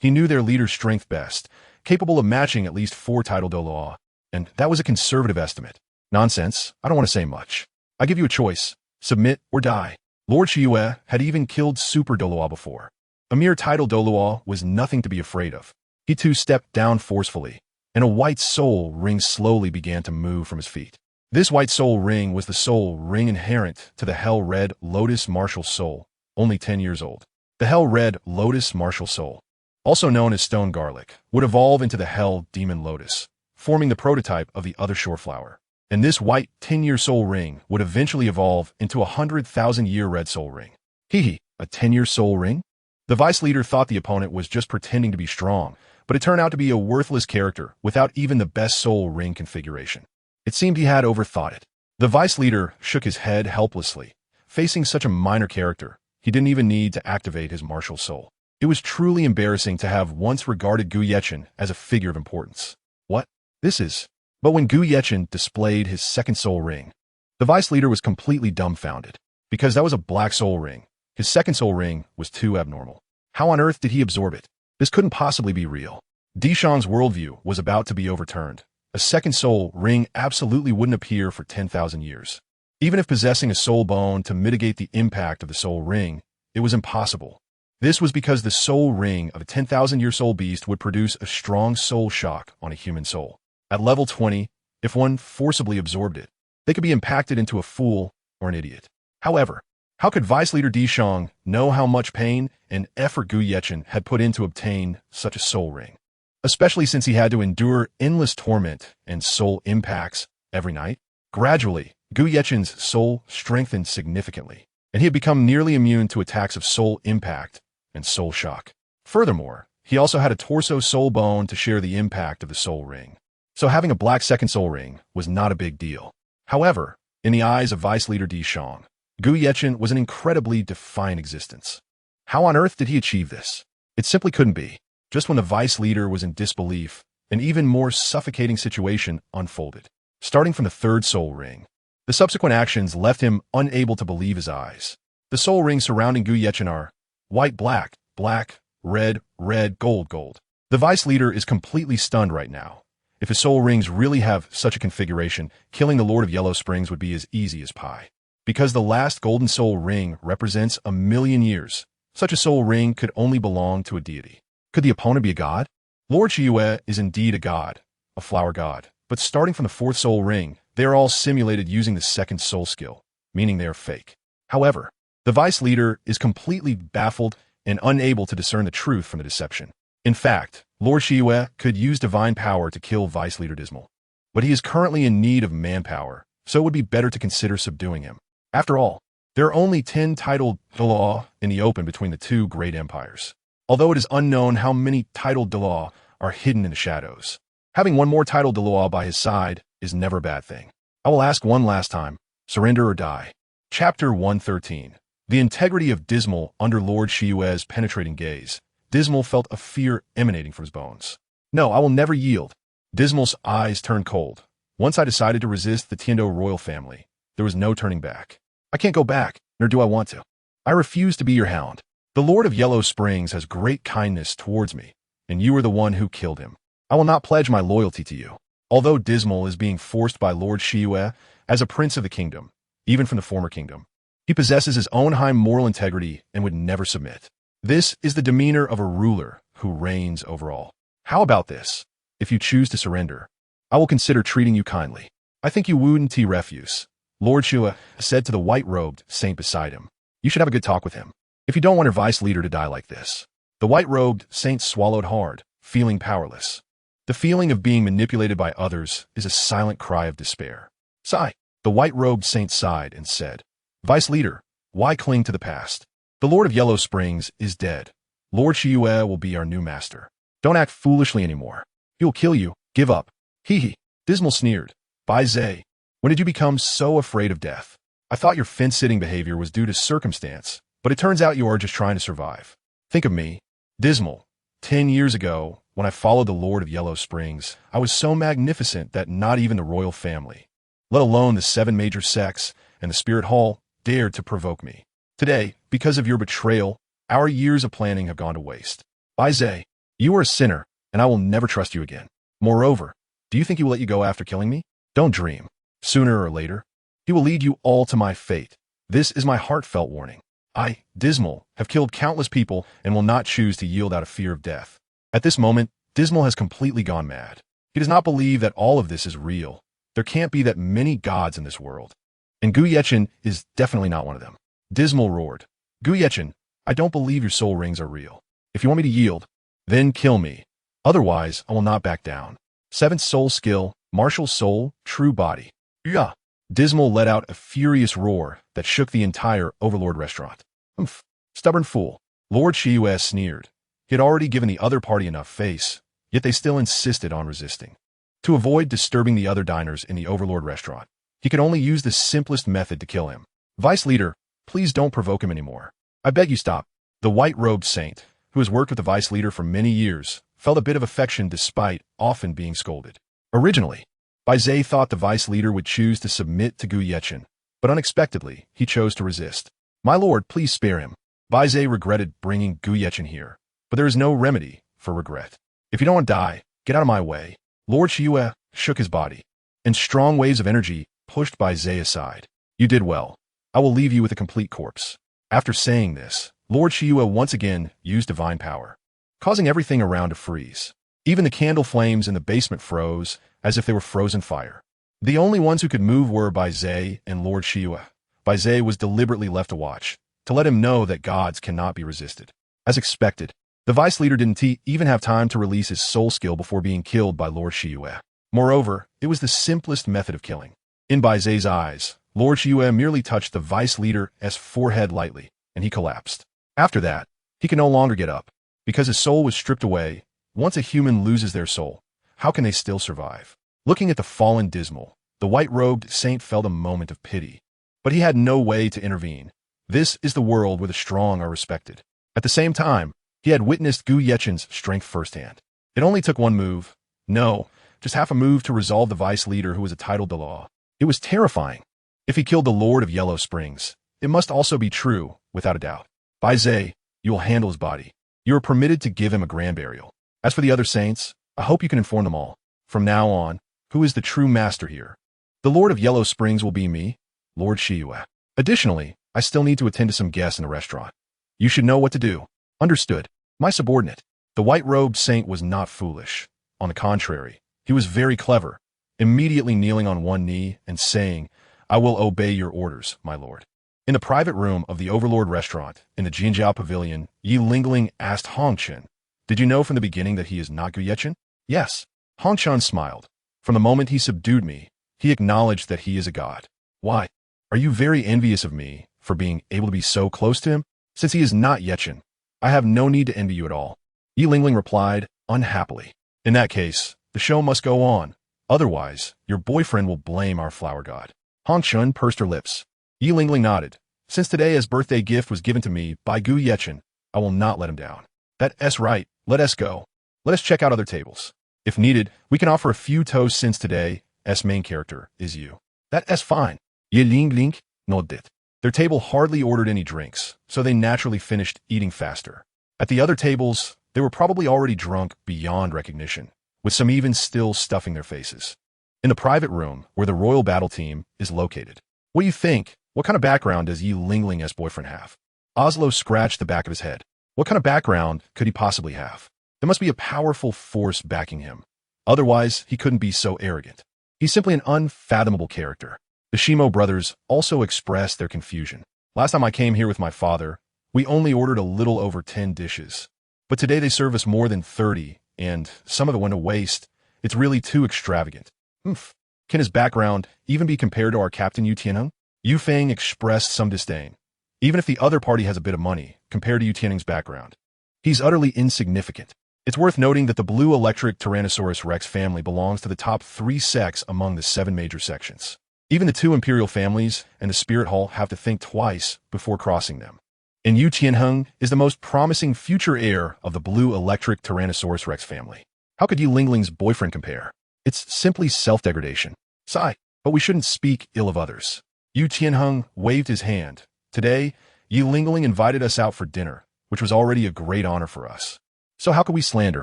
He knew their leader's strength best, capable of matching at least 4 titled Douluo, and that was a conservative estimate. Nonsense. I don't want to say much. I give you a choice. Submit or die. Lord Shiyue had even killed super Douluo before. A mere titled Douluo was nothing to be afraid of. He too stepped down forcefully, and a white soul ring slowly began to move from his feet. This white soul ring was the soul ring inherent to the Hell-Red Lotus Martial Soul, only 10 years old. The Hell-Red Lotus Martial Soul, also known as Stone Garlic, would evolve into the Hell Demon Lotus, forming the prototype of the other shore flower. And this white 10-year soul ring would eventually evolve into a 100,000-year red soul ring. Hee, a 10-year soul ring? The vice leader thought the opponent was just pretending to be strong, but it turned out to be a worthless character without even the best soul ring configuration. It seemed he had overthought it. The vice leader shook his head helplessly. Facing such a minor character, he didn't even need to activate his martial soul. It was truly embarrassing to have once regarded Gu Yechen as a figure of importance. What? This is... But when Gu Yechen displayed his second soul ring, the vice leader was completely dumbfounded, because that was a black soul ring. His second soul ring was too abnormal. How on earth did he absorb it? This couldn't possibly be real. Dishang's worldview was about to be overturned. A second soul ring absolutely wouldn't appear for 10,000 years. Even if possessing a soul bone to mitigate the impact of the soul ring, it was impossible. This was because the soul ring of a 10,000-year soul beast would produce a strong soul shock on a human soul. At level 20, if one forcibly absorbed it, they could be impacted into a fool or an idiot. However, how could Vice Leader Dishang know how much pain and effort Gu Yechen had put in to obtain such a soul ring? Especially since he had to endure endless torment and soul impacts every night. Gradually, Gu Yechen's soul strengthened significantly, and he had become nearly immune to attacks of soul impact and soul shock. Furthermore, he also had a torso soul bone to share the impact of the soul ring. So having a black second soul ring was not a big deal. However, in the eyes of Vice Leader Dishang, Gu Yechen was an incredibly defiant existence. How on earth did he achieve this? It simply couldn't be. Just when the vice leader was in disbelief, an even more suffocating situation unfolded. Starting from the third soul ring, the subsequent actions left him unable to believe his eyes. The soul rings surrounding Gu Yechen are white, black, black, red, red, gold, gold. The vice leader is completely stunned right now. If his soul rings really have such a configuration, killing the Lord of Yellow Springs would be as easy as pie. Because the last golden soul ring represents 1,000,000 years, such a soul ring could only belong to a deity. Could the opponent be a god? Lord Shiyue is indeed a god, a flower god, but starting from the fourth soul ring, they are all simulated using the second soul skill, meaning they are fake. However, the vice leader is completely baffled and unable to discern the truth from the deception. In fact, Lord Shiyue could use divine power to kill Vice Leader Dismal, but he is currently in need of manpower, so it would be better to consider subduing him. After all, there are only 10 titled Douluo in the open between the two great empires. Although it is unknown how many titled Douluo are hidden in the shadows. Having one more titled Douluo by his side is never a bad thing. I will ask one last time, surrender or die. Chapter 113. The integrity of Dismal under Lord Shiyue's penetrating gaze. Dismal felt a fear emanating from his bones. No, I will never yield. Dismal's eyes turned cold. Once I decided to resist the Tiando royal family, there was no turning back. I can't go back, nor do I want to. I refuse to be your hound. The Lord of Yellow Springs has great kindness towards me, and you are the one who killed him. I will not pledge my loyalty to you. Although Dismal is being forced by Lord Shiyue as a prince of the kingdom, even from the former kingdom, he possesses his own high moral integrity and would never submit. This is the demeanor of a ruler who reigns over all. How about this? If you choose to surrender, I will consider treating you kindly. I think you wouldn't refuse, Lord Shiyue said to the white-robed saint beside him. You should have a good talk with him, if you don't want your vice leader to die like this. The white-robed saint swallowed hard, feeling powerless. The feeling of being manipulated by others is a silent cry of despair. Sigh. The white-robed saint sighed and said, Vice leader, why cling to the past? The Lord of Yellow Springs is dead. Lord Shiyue will be our new master. Don't act foolishly anymore. He will kill you. Give up. Hee hee. Dismal sneered. Bai Zhe, when did you become so afraid of death? I thought your fence-sitting behavior was due to circumstance, but it turns out you are just trying to survive. Think of me. Dismal. 10 years ago, when I followed the Lord of Yellow Springs, I was so magnificent that not even the royal family, let alone the 7 major sects and the Spirit Hall, dared to provoke me. Today, because of your betrayal, our years of planning have gone to waste. Bai Zhe, you are a sinner, and I will never trust you again. Moreover, do you think he will let you go after killing me? Don't dream. Sooner or later, he will lead you all to my fate. This is my heartfelt warning. I, Dismal, have killed countless people and will not choose to yield out of fear of death. At this moment, Dismal has completely gone mad. He does not believe that all of this is real. There can't be that many gods in this world. And Gu Yechen is definitely not one of them. Dismal roared. Gu Yechen, I don't believe your soul rings are real. If you want me to yield, then kill me. Otherwise, I will not back down. 7th soul skill, martial soul, true body. Yeah. Dismal let out a furious roar that shook the entire Overlord restaurant. Humph. Stubborn fool. Lord Shiyue sneered. He had already given the other party enough face, yet they still insisted on resisting. To avoid disturbing the other diners in the Overlord restaurant, he could only use the simplest method to kill him. Vice leader, please don't provoke him anymore. I beg you stop. The white-robed saint, who has worked with the vice leader for many years, felt a bit of affection despite often being scolded. Originally, Bai Zhe thought the vice leader would choose to submit to Gu Yechen, but unexpectedly, he chose to resist. My lord, please spare him. Bai Zhe regretted bringing Gu Yechen here, but there is no remedy for regret. If you don't want to die, get out of my way. Lord Shiyue shook his body, and strong waves of energy pushed Bai Zhe aside. You did well. I will leave you with a complete corpse. After saying this, Lord Shiyue once again used divine power, causing everything around to freeze. Even the candle flames in the basement froze, as if they were frozen fire. The only ones who could move were Bai Zhe and Lord Shiyue. Bai Zhe was deliberately left to watch, to let him know that gods cannot be resisted. As expected, the vice leader didn't even have time to release his soul skill before being killed by Lord Shiyue. Moreover, it was the simplest method of killing. In Bai Zhe's eyes, Lord Shiyue merely touched the vice leader's forehead lightly, and he collapsed. After that, he could no longer get up, because his soul was stripped away. Once a human loses their soul, how can they still survive? Looking at the fallen Dismal, the white-robed saint felt a moment of pity. But he had no way to intervene. This is the world where the strong are respected. At the same time, he had witnessed Gu Yechen's strength firsthand. It only took one move. No, just half a move to resolve the vice leader who was a titled Douluo. It was terrifying. If he killed the Lord of Yellow Springs, it must also be true, without a doubt. Bai Zhe, you will handle his body. You are permitted to give him a grand burial. As for the other saints, I hope you can inform them all. From now on, who is the true master here? The Lord of Yellow Springs will be me, Lord Shiyue. Additionally, I still need to attend to some guests in the restaurant. You should know what to do. Understood. My subordinate. The white-robed saint was not foolish. On the contrary, he was very clever, immediately kneeling on one knee and saying, I will obey your orders, my lord. In the private room of the Overlord restaurant, in the Jinjiao Pavilion, Yi Lingling asked Hong Chen, did you know from the beginning that he is not Gu Yechen? Yes. Hong Chen smiled. From the moment he subdued me, he acknowledged that he is a god. Why? Are you very envious of me for being able to be so close to him? Since he is not Yechen, I have no need to envy you at all. Yi Lingling replied, unhappily. In that case, the show must go on. Otherwise, your boyfriend will blame our flower god. Hong Chen pursed her lips. Yi Lingling nodded. Since today his birthday gift was given to me by Gu Yechen, I will not let him down. That's right. Let us go. Let us check out other tables. If needed, we can offer a few toasts since today's main character is you. That's fine. Yi Lingling nodded. Their table hardly ordered any drinks, so they naturally finished eating faster. At the other tables, they were probably already drunk beyond recognition. with some even still stuffing their faces. In the private room where the royal battle team is located. What do you think? What kind of background does Yi Lingling's boyfriend have? Oslo scratched the back of his head. What kind of background could he possibly have? There must be a powerful force backing him. Otherwise, he couldn't be so arrogant. He's simply an unfathomable character. The Shimo brothers also expressed their confusion. Last time I came here with my father, we only ordered a little over 10 dishes. But today they serve us more than 30, and some of it went to waste. It's really too extravagant. Can his background even be compared to our Captain Yu Tianheng? Yu Feng expressed some disdain. Even if the other party has a bit of money, compared to Yu Tianheng's background, he's utterly insignificant. It's worth noting that the blue electric Tyrannosaurus rex family belongs to the top 3 sects among the 7 major sections. Even the 2 imperial families and the Spirit Hall have to think twice before crossing them. And Yu Tianheng is the most promising future heir of the blue electric Tyrannosaurus rex family. How could Yi Lingling's boyfriend compare? It's simply self-degradation. Sigh, but we shouldn't speak ill of others. Yu Tianheng waved his hand. Today, Yi Lingling invited us out for dinner, which was already a great honor for us. So how could we slander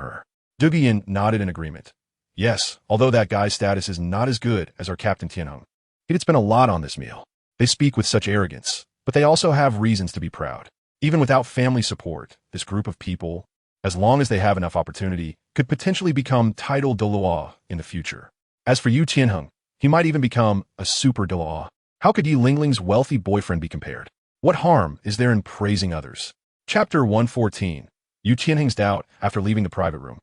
her? Dugian nodded in agreement. Yes, although that guy's status is not as good as our Captain Tianheng. He did spend a lot on this meal. They speak with such arrogance, but they also have reasons to be proud. Even without family support, this group of people, as long as they have enough opportunity, could potentially become titled Douluo in the future. As for Yu Tianheng, he might even become a super Douluo. How could Yi Lingling's wealthy boyfriend be compared? What harm is there in praising others? Chapter 114. Yu Tianheng's doubt after leaving the private room.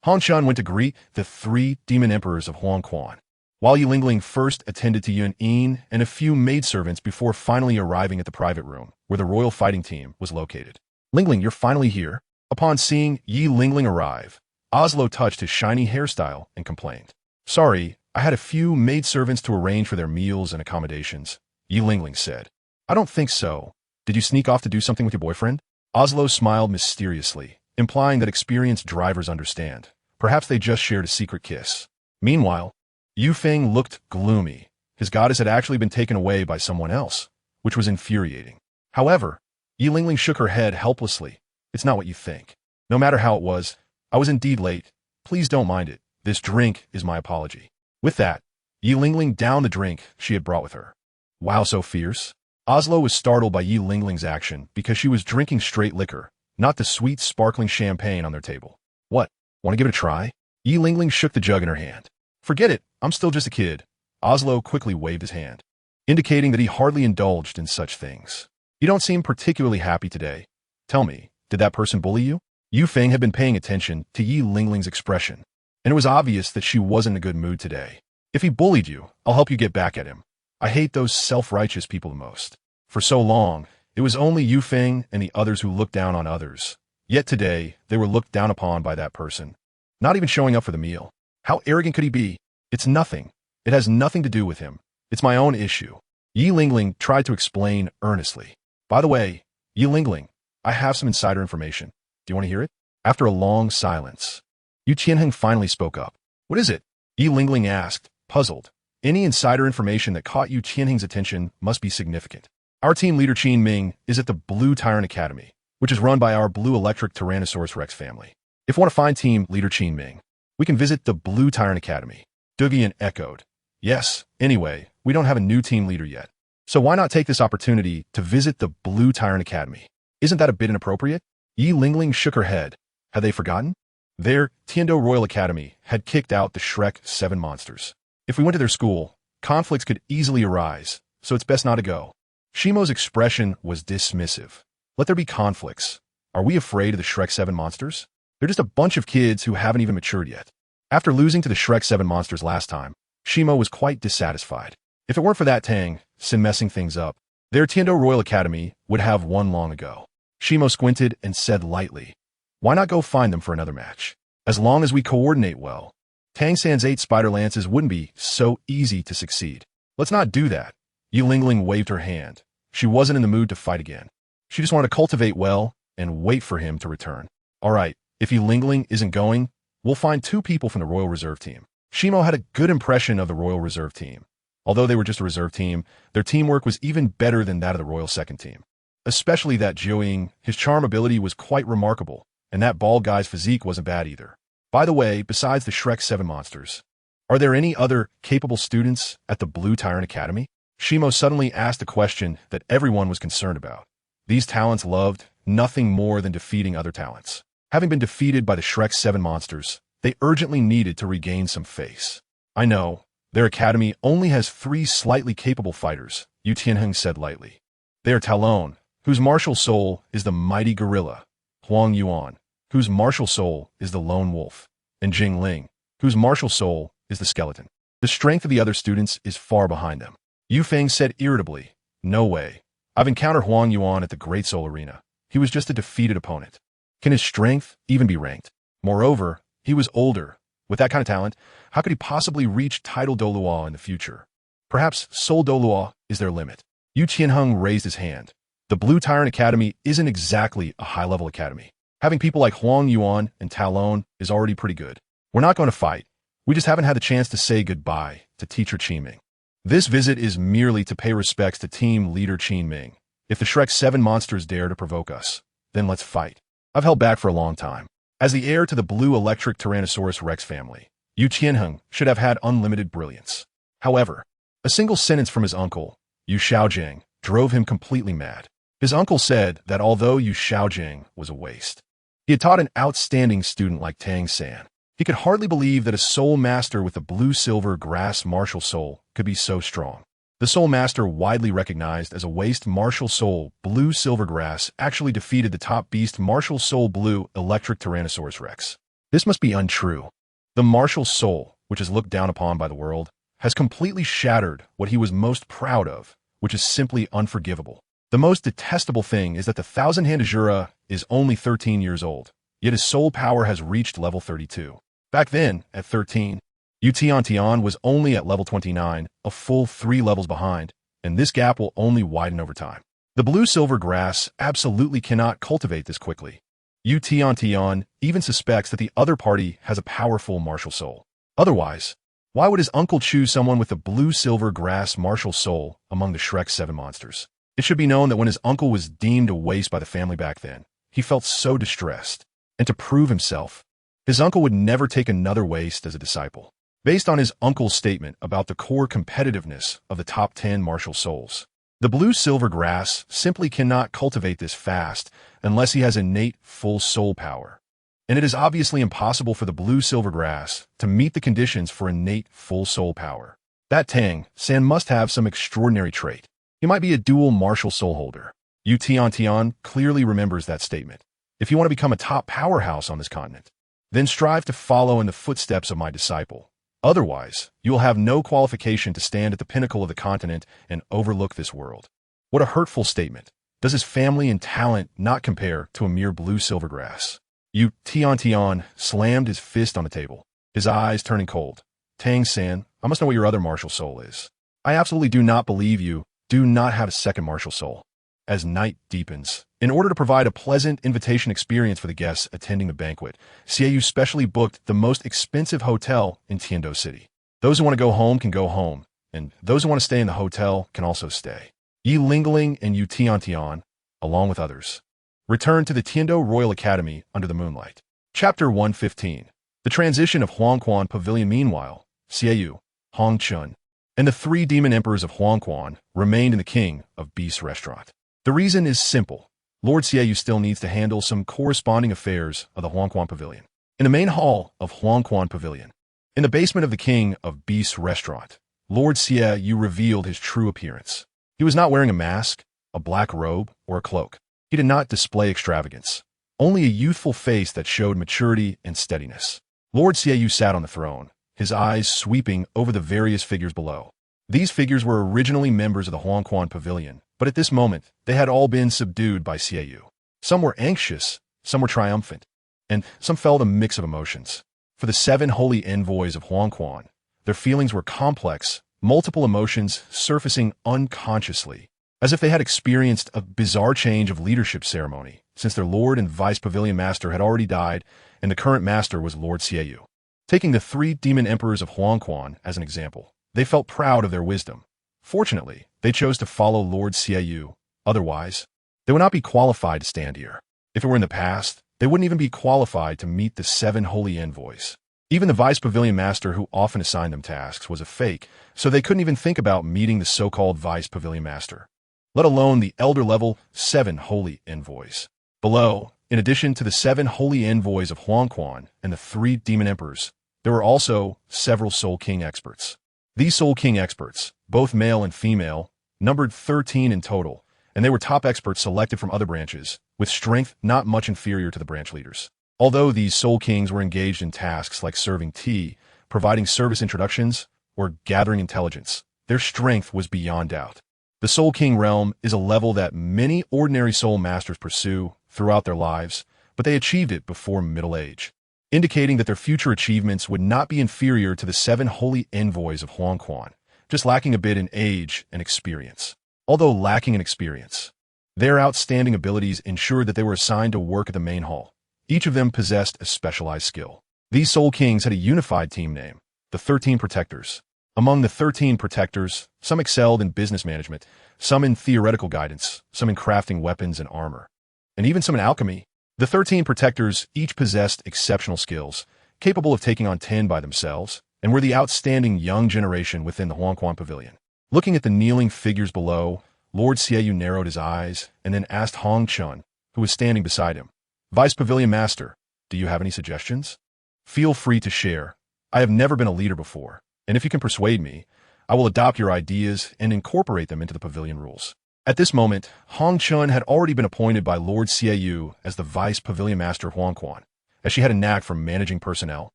Han Shan went to greet the 3 demon emperors of Huangquan, while Yi Lingling first attended to Yun Yin and a few maidservants before finally arriving at the private room where the royal fighting team was located. Lingling, you're finally here. Upon seeing Yi Lingling arrive, Oslo touched his shiny hairstyle and complained. Sorry, I had a few maidservants to arrange for their meals and accommodations, Yi Lingling said. I don't think so. Did you sneak off to do something with your boyfriend? Oslo smiled mysteriously, implying that experienced drivers understand. Perhaps they just shared a secret kiss. Meanwhile, Yu Feng looked gloomy. His goddess had actually been taken away by someone else, which was infuriating. However, Yi Lingling shook her head helplessly. It's not what you think. No matter how it was, I was indeed late. Please don't mind it. This drink is my apology. With that, Yi Lingling downed the drink she had brought with her. Wow, so fierce. Oslo was startled by Yi Lingling's action because she was drinking straight liquor, not the sweet, sparkling champagne on their table. What? Want to give it a try? Yi Lingling shook the jug in her hand. Forget it, I'm still just a kid. Oslo quickly waved his hand, indicating that he hardly indulged in such things. You don't seem particularly happy today. Tell me, did that person bully you? Yu Feng had been paying attention to Yi Lingling's expression, and it was obvious that she wasn't in a good mood today. If he bullied you, I'll help you get back at him. I hate those self-righteous people the most. For so long, it was only Yu Feng and the others who looked down on others. Yet today, they were looked down upon by that person, not even showing up for the meal. How arrogant could he be? It's nothing. It has nothing to do with him. It's my own issue. Yi Lingling tried to explain earnestly. By the way, Yi Lingling, I have some insider information. Do you want to hear it? After a long silence, Yu Tianheng finally spoke up. What is it? Yi Lingling asked, puzzled. Any insider information that caught Yu Tianheng's attention must be significant. Our team leader Qin Ming is at the Blue Tyrant Academy, which is run by our Blue Electric Tyrannosaurus Rex family. If you want to find team leader Qin Ming, we can visit the Blue Tyrant Academy. Dugian echoed. Yes, anyway, we don't have a new team leader yet. So why not take this opportunity to visit the Blue Tyrant Academy? Isn't that a bit inappropriate? Yi Lingling shook her head. Had they forgotten? Their Tiando Royal Academy had kicked out the Shrek 7 monsters. If we went to their school, conflicts could easily arise, so it's best not to go. Shimo's expression was dismissive. Let there be conflicts. Are we afraid of the Shrek 7 monsters? They're just a bunch of kids who haven't even matured yet. After losing to the Shrek 7 monsters last time, Shimo was quite dissatisfied. If it weren't for that Tang, Sin messing things up, their Tiando Royal Academy would have won long ago. Shimo squinted and said lightly, why not go find them for another match? As long as we coordinate well, Tang San's 8 spider lances wouldn't be so easy to succeed. Let's not do that. Yi Lingling waved her hand. She wasn't in the mood to fight again. She just wanted to cultivate well and wait for him to return. All right, if Yi Lingling isn't going, we'll find 2 people from the Royal Reserve team. Shimo had a good impression of the Royal Reserve team. Although they were just a reserve team, their teamwork was even better than that of the Royal Second team. Especially that Jiuying, his charm ability was quite remarkable, and that bald guy's physique wasn't bad either. By the way, besides the Shrek 7 monsters, are there any other capable students at the Blue Tyrant Academy? Shimo suddenly asked a question that everyone was concerned about. These talents loved nothing more than defeating other talents. Having been defeated by the Shrek 7 monsters, they urgently needed to regain some face. I know, their academy only has 3 slightly capable fighters, Yu Tianheng said lightly. They are Talon, whose martial soul is the mighty gorilla, Huang Yuan, whose martial soul is the lone wolf, and Jing Ling, whose martial soul is the skeleton. The strength of the other students is far behind them. Yu Feng said irritably, "No way. I've encountered Huang Yuan at the Great Soul Arena. He was just a defeated opponent. Can his strength even be ranked? Moreover, he was older. With that kind of talent, how could he possibly reach title Douluo in the future? Perhaps Soul Douluo is their limit." Yu Tianheng raised his hand. The Blue Tyrant Academy isn't exactly a high-level academy. Having people like Huang Yuan and Talon is already pretty good. We're not going to fight. We just haven't had the chance to say goodbye to Teacher Qiming. This visit is merely to pay respects to team leader Qiming. If the Shrek 7 monsters dare to provoke us, then let's fight. I've held back for a long time. As the heir to the blue electric Tyrannosaurus Rex family, Yu Tianheng should have had unlimited brilliance. However, a single sentence from his uncle, Yu Xiaojing, drove him completely mad. His uncle said that although Yu Xiaojing was a waste, he had taught an outstanding student like Tang San. He could hardly believe that a soul master with a blue-silver grass martial soul could be so strong. The soul master, widely recognized as a waste martial soul blue-silver grass, actually defeated the top beast martial soul blue electric Tyrannosaurus Rex. This must be untrue. The martial soul, which is looked down upon by the world, has completely shattered what he was most proud of, which is simply unforgivable. The most detestable thing is that the thousand-hand Azura is only 13 years old, yet his soul power has reached level 32. Back then, at 13, Yu Tian was only at level 29, a full 3 levels behind, and this gap will only widen over time. The blue-silver grass absolutely cannot cultivate this quickly. Yu Tian even suspects that the other party has a powerful martial soul. Otherwise, why would his uncle choose someone with a blue-silver grass martial soul among the Shrek 7 monsters? It should be known that when his uncle was deemed a waste by the family back then, he felt so distressed. And to prove himself, his uncle would never take another waste as a disciple. Based on his uncle's statement about the core competitiveness of the top 10 martial souls, the blue-silver grass simply cannot cultivate this fast unless he has innate full soul power. And it is obviously impossible for the blue-silver grass to meet the conditions for innate full soul power. That Tang San must have some extraordinary trait. He might be a dual martial soul holder. Yu Tian clearly remembers that statement. If you want to become a top powerhouse on this continent, then strive to follow in the footsteps of my disciple. Otherwise, you will have no qualification to stand at the pinnacle of the continent and overlook this world. What a hurtful statement. Does his family and talent not compare to a mere blue-silver grass? Yu Tian slammed his fist on the table, his eyes turning cold. Tang San, I must know what your other martial soul is. I absolutely do not believe you do not have a second martial soul. As night deepens, in order to provide a pleasant invitation experience for the guests attending the banquet, Xiaoyu specially booked the most expensive hotel in Tiando City. Those who want to go home can go home, and those who want to stay in the hotel can also stay. Yi Lingling and Yu Tian, along with others, returned to the Tiando Royal Academy under the moonlight. Chapter 115. The transition of Huangquan Pavilion. Meanwhile, Xiaoyu, Hong Chun, and the 3 demon emperors of Huangquan remained in the King of Beasts restaurant. The reason is simple. Lord Xiaoyu still needs to handle some corresponding affairs of the Huangquan Pavilion. In the main hall of Huangquan Pavilion, in the basement of the King of Beasts restaurant, Lord Xiaoyu revealed his true appearance. He was not wearing a mask, a black robe, or a cloak. He did not display extravagance, only a youthful face that showed maturity and steadiness. Lord Xiaoyu sat on the throne, his eyes sweeping over the various figures below. These figures were originally members of the Huangquan Pavilion, but at this moment, they had all been subdued by Xiaoyu. Some were anxious, some were triumphant, and some felt a mix of emotions. For the 7 holy envoys of Huangquan, their feelings were complex, multiple emotions surfacing unconsciously, as if they had experienced a bizarre change of leadership ceremony, since their lord and vice pavilion master had already died, and the current master was Lord Xiaoyu. Taking the 3 demon emperors of Huangquan as an example, they felt proud of their wisdom. Fortunately, they chose to follow Lord Xiaoyu. Otherwise, they would not be qualified to stand here. If it were in the past, They wouldn't even be qualified to meet the 7 holy envoys. Even the vice pavilion master who often assigned them tasks was a fake, so they couldn't even think about meeting the so-called vice pavilion master, let alone the elder-level 7 holy envoys. Below, in addition to the 7 holy envoys of Huangquan and the 3 demon emperors, there were also several Soul King experts. These Soul King experts, both male and female, numbered 13 in total, and they were top experts selected from other branches, with strength not much inferior to the branch leaders. Although these Soul Kings were engaged in tasks like serving tea, providing service introductions, or gathering intelligence, their strength was beyond doubt. The Soul King realm is a level that many ordinary Soul Masters pursue throughout their lives, but they achieved it before middle age, indicating that their future achievements would not be inferior to the 7 holy envoys of Huangquan, just lacking a bit in age and experience. Although lacking in experience, their outstanding abilities ensured that they were assigned to work at the main hall. Each of them possessed a specialized skill. These Soul Kings had a unified team name, the 13 Protectors. Among the 13 Protectors, some excelled in business management, some in theoretical guidance, some in crafting weapons and armor, and even some in alchemy. The 13 Protectors each possessed exceptional skills, capable of taking on 10 by themselves, and were the outstanding young generation within the Huangquan Pavilion. Looking at the kneeling figures below, Lord Xiaoyu narrowed his eyes and then asked Hong Chun, who was standing beside him, "Vice Pavilion Master, do you have any suggestions? Feel free to share. I have never been a leader before, and if you can persuade me, I will adopt your ideas and incorporate them into the pavilion rules." At this moment, Hong Chun had already been appointed by Lord Xiaoyu as the Vice Pavilion Master of Huangquan, as she had a knack for managing personnel,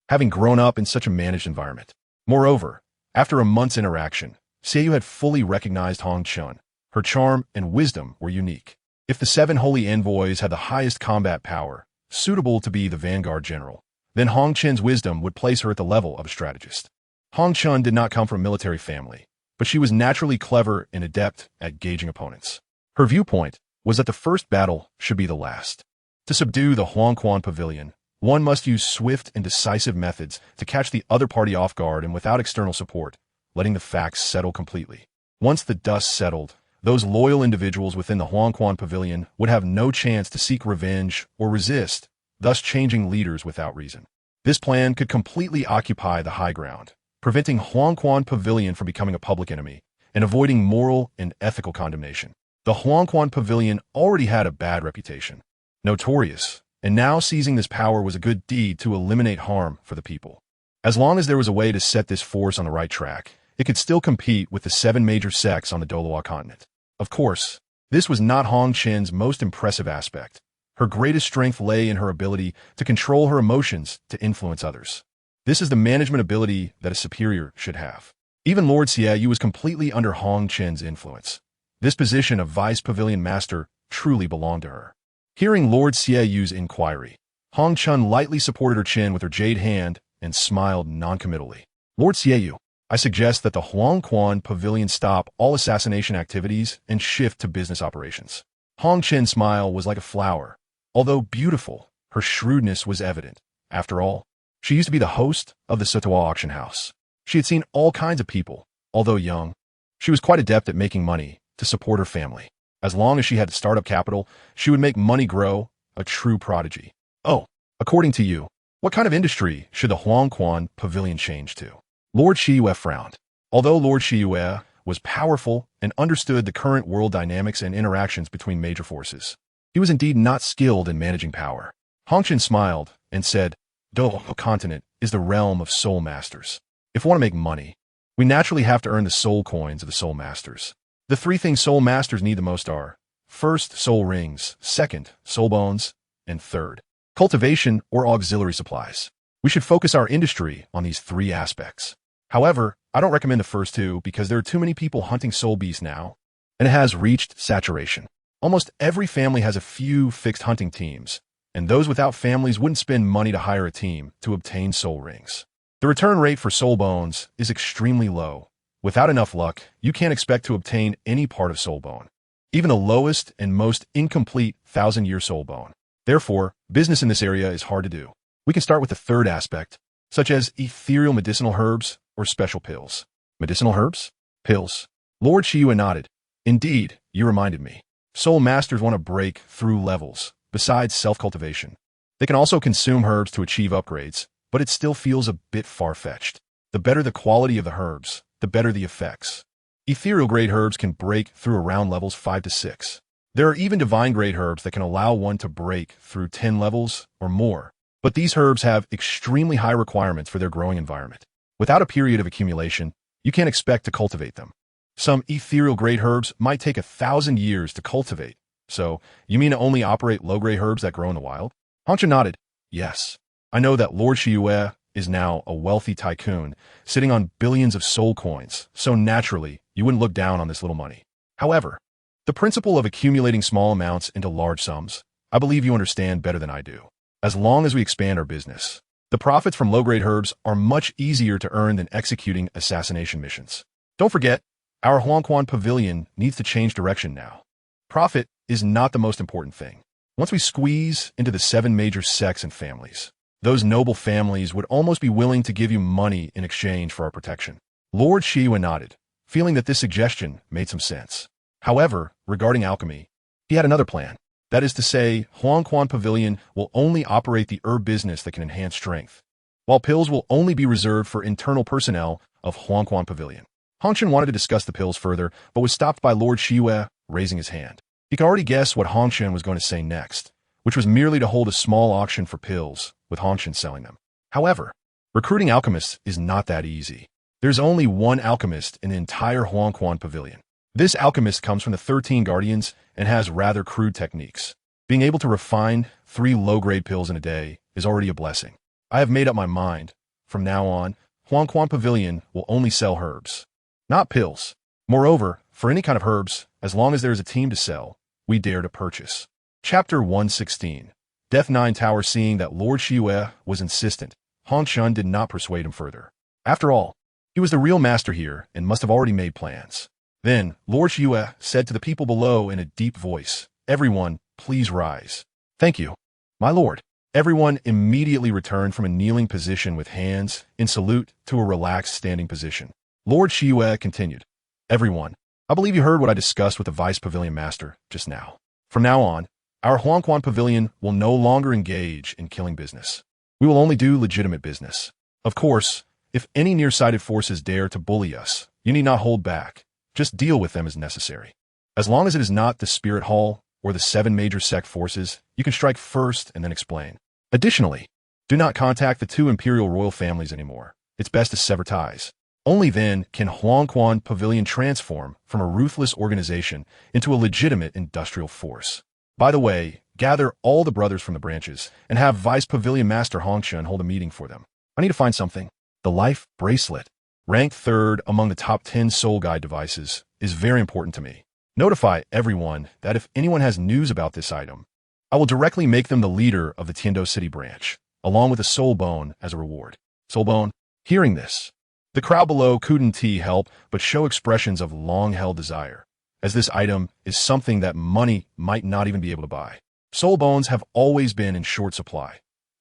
having grown up in such a managed environment. Moreover, after a month's interaction, Xiaoyu had fully recognized Hong Chun. Her charm and wisdom were unique. If the 7 holy envoys had the highest combat power, suitable to be the vanguard general, then Hong Chun's wisdom would place her at the level of a strategist. Hong Chun did not come from a military family, but she was naturally clever and adept at gauging opponents. Her viewpoint was that the first battle should be the last. To subdue the Huangquan Pavilion, one must use swift and decisive methods to catch the other party off guard and without external support, letting the facts settle completely. Once the dust settled, those loyal individuals within the Huangquan Pavilion would have no chance to seek revenge or resist, thus changing leaders without reason. This plan could completely occupy the high ground, preventing Huangquan Pavilion from becoming a public enemy and avoiding moral and ethical condemnation. The Huangquan Pavilion already had a bad reputation, notorious, and now seizing this power was a good deed to eliminate harm for the people. As long as there was a way to set this force on the right track, it could still compete with the 7 major sects on the Douluo continent. Of course, this was not Hong Chun's most impressive aspect. Her greatest strength lay in her ability to control her emotions to influence others. This is the management ability that a superior should have. Even Lord Xiaoyu was completely under Hong Chun's influence. This position of Vice Pavilion Master truly belonged to her. Hearing Lord Xiaoyu's inquiry, Hong Chun lightly supported her chin with her jade hand and smiled noncommittally. "Lord Xiaoyu, I suggest that the Huangquan Pavilion stop all assassination activities and shift to business operations." Hong Chun's smile was like a flower. Although beautiful, her shrewdness was evident. After all, she used to be the host of the Sotoa auction house. She had seen all kinds of people. Although young, she was quite adept at making money to support her family. As long as she had the startup capital, she would make money grow, a true prodigy. "Oh, according to you, what kind of industry should the Huangquan Pavilion change to?" Lord Shiyue frowned. Although Lord Shiyue was powerful and understood the current world dynamics and interactions between major forces, he was indeed not skilled in managing power. Hong Chun smiled and said, "Douluo continent is the realm of soul masters. If we want to make money, we naturally have to earn the soul coins of the soul masters. The 3 things soul masters need the most are, first, soul rings, second, soul bones, and third, cultivation or auxiliary supplies. We should focus our industry on these 3 aspects. However, I don't recommend the first 2 because there are too many people hunting soul beasts now, and it has reached saturation. Almost every family has a few fixed hunting teams, and those without families wouldn't spend money to hire a team to obtain soul rings. The return rate for soul bones is extremely low. Without enough luck, you can't expect to obtain any part of soul bone, even the lowest and most incomplete 1,000-year soul bone. Therefore, business in this area is hard to do. We can start with the third aspect, such as ethereal medicinal herbs or special pills. Medicinal herbs? Pills. Lord Shiyue nodded. Indeed, you reminded me. Soul masters want to break through levels, besides self-cultivation. They can also consume herbs to achieve upgrades, but it still feels a bit far-fetched. The better the quality of the herbs, the better the effects. Ethereal-grade herbs can break through around levels 5 to 6. There are even divine-grade herbs that can allow one to break through 10 levels or more, but these herbs have extremely high requirements for their growing environment. Without a period of accumulation, you can't expect to cultivate them. Some ethereal-grade herbs might take 1,000 years to cultivate. So, you mean to only operate low-grade herbs that grow in the wild? Hancha nodded. Yes. I know that Lord Shiyue is now a wealthy tycoon, sitting on billions of soul coins, so naturally, you wouldn't look down on this little money. However, the principle of accumulating small amounts into large sums, I believe you understand better than I do. As long as we expand our business, the profits from low-grade herbs are much easier to earn than executing assassination missions. Don't forget, our Huangquan Pavilion needs to change direction now. Profit is not the most important thing. Once we squeeze into the 7 major sects and families, those noble families would almost be willing to give you money in exchange for our protection. Lord Shiyue nodded, feeling that this suggestion made some sense. However, regarding alchemy, he had another plan. That is to say, Huangquan Pavilion will only operate the herb business that can enhance strength, while pills will only be reserved for internal personnel of Huangquan Pavilion. Hangshan wanted to discuss the pills further, but was stopped by Lord Shiyue raising his hand. He could already guess what Hangshan was going to say next, which was merely to hold a small auction for pills, with Hangshan selling them. However, recruiting alchemists is not that easy. There's only one alchemist in the entire Huangquan Pavilion. This alchemist comes from the 13 Guardians and has rather crude techniques. Being able to refine 3 low-grade pills in a day is already a blessing. I have made up my mind. From now on, Huangquan Pavilion will only sell herbs, not pills. Moreover, for any kind of herbs, as long as there is a team to sell, we dare to purchase. Chapter 116. Death 9 Tower. Seeing that Lord Shiyue was insistent, Hangshan did not persuade him further. After all, he was the real master here and must have already made plans. Then, Lord Shiyue said to the people below in a deep voice, "Everyone, please rise." "Thank you, my lord." Everyone immediately returned from a kneeling position with hands in salute to a relaxed standing position. Lord Shiyue continued, "Everyone, I believe you heard what I discussed with the Vice Pavilion Master just now. From now on, our Huangquan Pavilion will no longer engage in killing business. We will only do legitimate business. Of course, if any nearsighted forces dare to bully us, you need not hold back. Just deal with them as necessary. As long as it is not the Spirit Hall or the 7 major sect forces, you can strike first and then explain. Additionally, do not contact the 2 imperial royal families anymore. It's best to sever ties. Only then can Huangquan Pavilion transform from a ruthless organization into a legitimate industrial force. By the way, gather all the brothers from the branches and have Vice Pavilion Master Hangshan hold a meeting for them. I need to find something. The life bracelet, ranked 3rd among the top 10 soul guide devices, is very important to me. Notify everyone that if anyone has news about this item, I will directly make them the leader of the Tiando City branch, along with a soul bone as a reward. Soul bone? Hearing this, the crowd below couldn't help but show expressions of long-held desire, as this item is something that money might not even be able to buy. Soul bones have always been in short supply.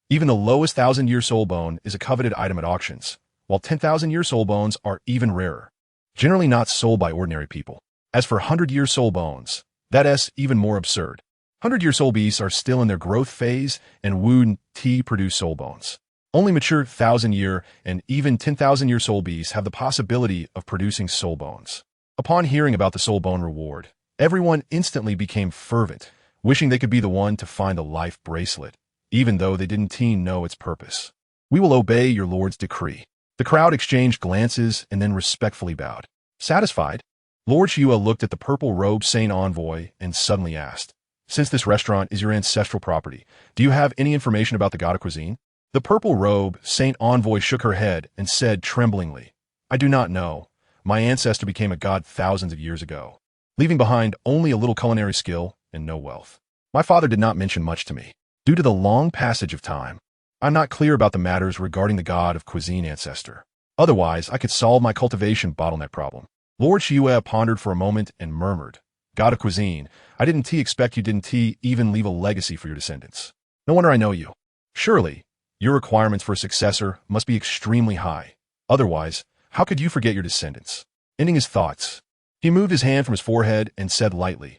Even the lowest 1,000-year soul bone is a coveted item at auctions, while 10,000-year soul bones are even rarer, generally not sold by ordinary people. As for 100-year soul bones, that is even more absurd. 100-year soul beasts are still in their growth phase and wouldn't produce soul bones. Only mature 1,000-year and even 10,000-year soul beasts have the possibility of producing soul bones. Upon hearing about the soul bone reward, everyone instantly became fervent, wishing they could be the one to find the life bracelet, even though they didn't know its purpose. "We will obey your lord's decree." The crowd exchanged glances and then respectfully bowed. Satisfied, Lord Shiyue looked at the purple-robed Saint Envoy and suddenly asked, "Since this restaurant is your ancestral property, do you have any information about the god of cuisine?" The purple-robed Saint Envoy shook her head and said tremblingly, "I do not know. My ancestor became a god thousands of years ago, leaving behind only a little culinary skill and no wealth. My father did not mention much to me. Due to the long passage of time, I'm not clear about the matters regarding the god of cuisine ancestor. Otherwise, I could solve my cultivation bottleneck problem." Lord Shiyue pondered for a moment and murmured, "God of cuisine, I didn't expect you didn't even leave a legacy for your descendants. No wonder I know you. Surely, your requirements for a successor must be extremely high. Otherwise, how could you forget your descendants?" Ending his thoughts, he moved his hand from his forehead and said lightly,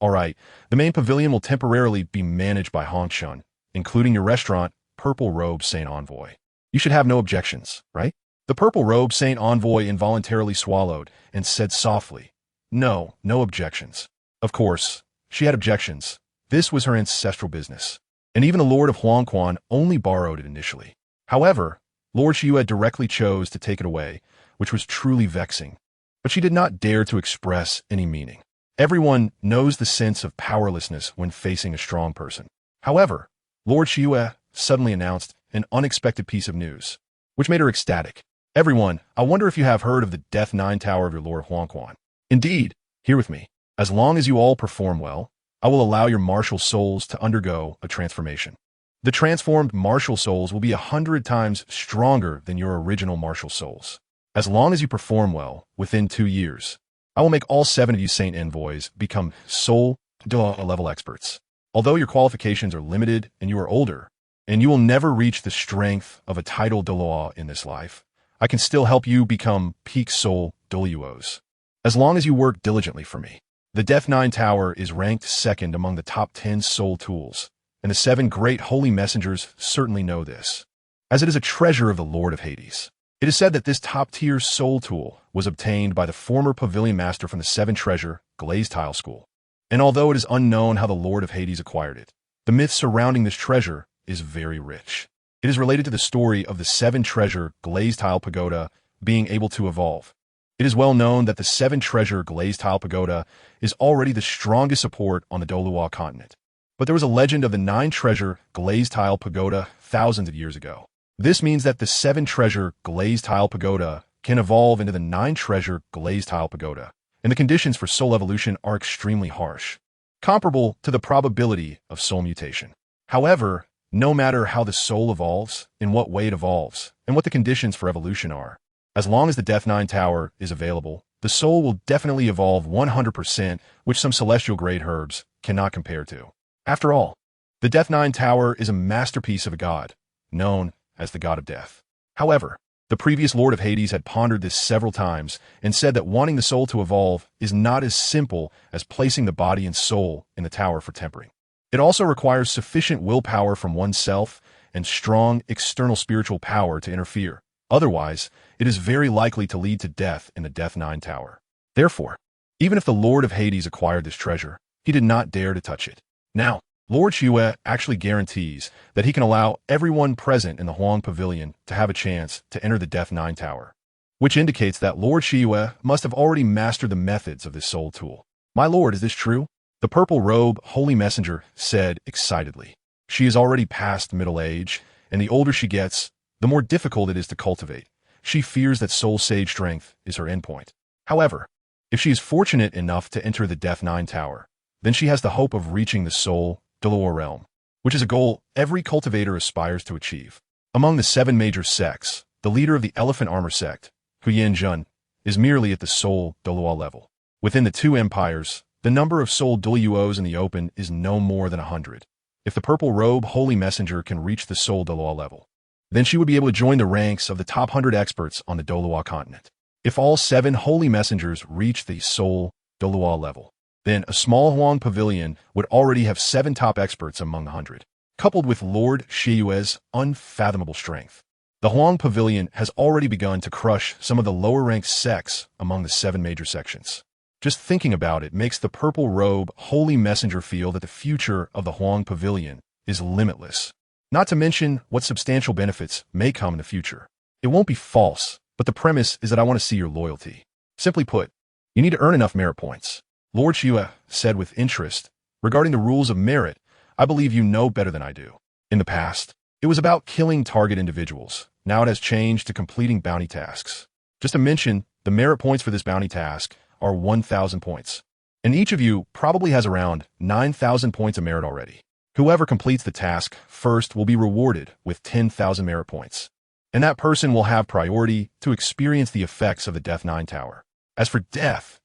"All right, the main pavilion will temporarily be managed by Hangshan. including your restaurant, Purple Robe Saint Envoy. You should have no objections, right? The Purple Robe Saint Envoy involuntarily swallowed and said softly, "No, no objections." Of course, she had objections. This was her ancestral business. And even the Lord of Huangquan only borrowed it initially. However, Lord Shiyue directly chose to take it away, which was truly vexing. But she did not dare to express any meaning. Everyone knows the sense of powerlessness when facing a strong person. However, Lord Shiyue suddenly announced an unexpected piece of news, which made her ecstatic. "Everyone, I wonder if you have heard of the Death Nine Tower of your Lord Huangquan. Indeed, here with me. As long as you all perform well, I will allow your martial souls to undergo a transformation. The transformed martial souls will be 100 times stronger than your original martial souls. As long as you perform well, within 2 years, I will make all 7 of you Saint Envoys become Soul Douluo level experts. Although your qualifications are limited and you are older, and you will never reach the strength of a title Douluo in this life, I can still help you become peak Soul Douluos. As long as you work diligently for me. The Death Nine Tower is ranked second among the top 10 soul tools, and the 7 great holy messengers certainly know this, as it is a treasure of the Lord of Hades. It is said that this top-tier soul tool was obtained by the former pavilion master from the 7 Treasure Glazed Tile School. And although it is unknown how the Lord of Hades acquired it, the myth surrounding this treasure is very rich. It is related to the story of the 7 Treasure Glazed Tile Pagoda being able to evolve. It is well known that the 7 Treasure Glazed Tile Pagoda is already the strongest support on the Douluo continent. But there was a legend of the 9 Treasure Glazed Tile Pagoda thousands of years ago. This means that the 7 Treasure Glazed Tile Pagoda can evolve into the 9 Treasure Glazed Tile Pagoda, and the conditions for soul evolution are extremely harsh, comparable to the probability of soul mutation. However, no matter how the soul evolves, in what way it evolves, and what the conditions for evolution are, as long as the Death Nine Tower is available, the soul will definitely evolve 100%, which some celestial grade herbs cannot compare to. After all, the Death Nine Tower is a masterpiece of a god, known as the God of Death. However, the previous Lord of Hades had pondered this several times and said that wanting the soul to evolve is not as simple as placing the body and soul in the tower for tempering. It also requires sufficient willpower from oneself and strong external spiritual power to interfere. Otherwise, it is very likely to lead to death in the Death Nine Tower. Therefore, even if the Lord of Hades acquired this treasure, he did not dare to touch it. Now, Lord Shiyue actually guarantees that he can allow everyone present in the Huang Pavilion to have a chance to enter the Death Nine Tower, which indicates that Lord Shiyue must have already mastered the methods of this soul tool. "My lord, is this true?" The Purple Robe Holy Messenger said excitedly. She is already past middle age, and the older she gets, the more difficult it is to cultivate. She fears that soul sage strength is her endpoint. However, if she is fortunate enough to enter the Death Nine Tower, then she has the hope of reaching the Soul Douluo realm, which is a goal every cultivator aspires to achieve. Among the 7 major sects, the leader of the Elephant Armor sect, Huyan Jun, is merely at the Soul Douluo level. Within the 2 empires, the number of Soul Douluos in the open is no more than 100. If the Purple Robe Holy Messenger can reach the Soul Douluo level, then she would be able to join the ranks of the top 100 experts on the Douluo continent. If all 7 Holy Messengers reach the Soul Douluo level, then a small Huang Pavilion would already have 7 top experts among 100. Coupled with Lord Shiyue's unfathomable strength, the Huang Pavilion has already begun to crush some of the lower-ranked sects among the 7 major sections. Just thinking about it makes the Purple Robe Holy Messenger feel that the future of the Huang Pavilion is limitless. Not to mention what substantial benefits may come in the future. It won't be false, but the premise is that I want to see your loyalty. Simply put, you need to earn enough merit points. Lord Shiyue said with interest, "Regarding the rules of merit, I believe you know better than I do. In the past, it was about killing target individuals. Now it has changed to completing bounty tasks. Just to mention, the merit points for this bounty task are 1,000 points. And each of you probably has around 9,000 points of merit already. Whoever completes the task first will be rewarded with 10,000 merit points. And that person will have priority to experience the effects of the Death Nine Tower. As for death,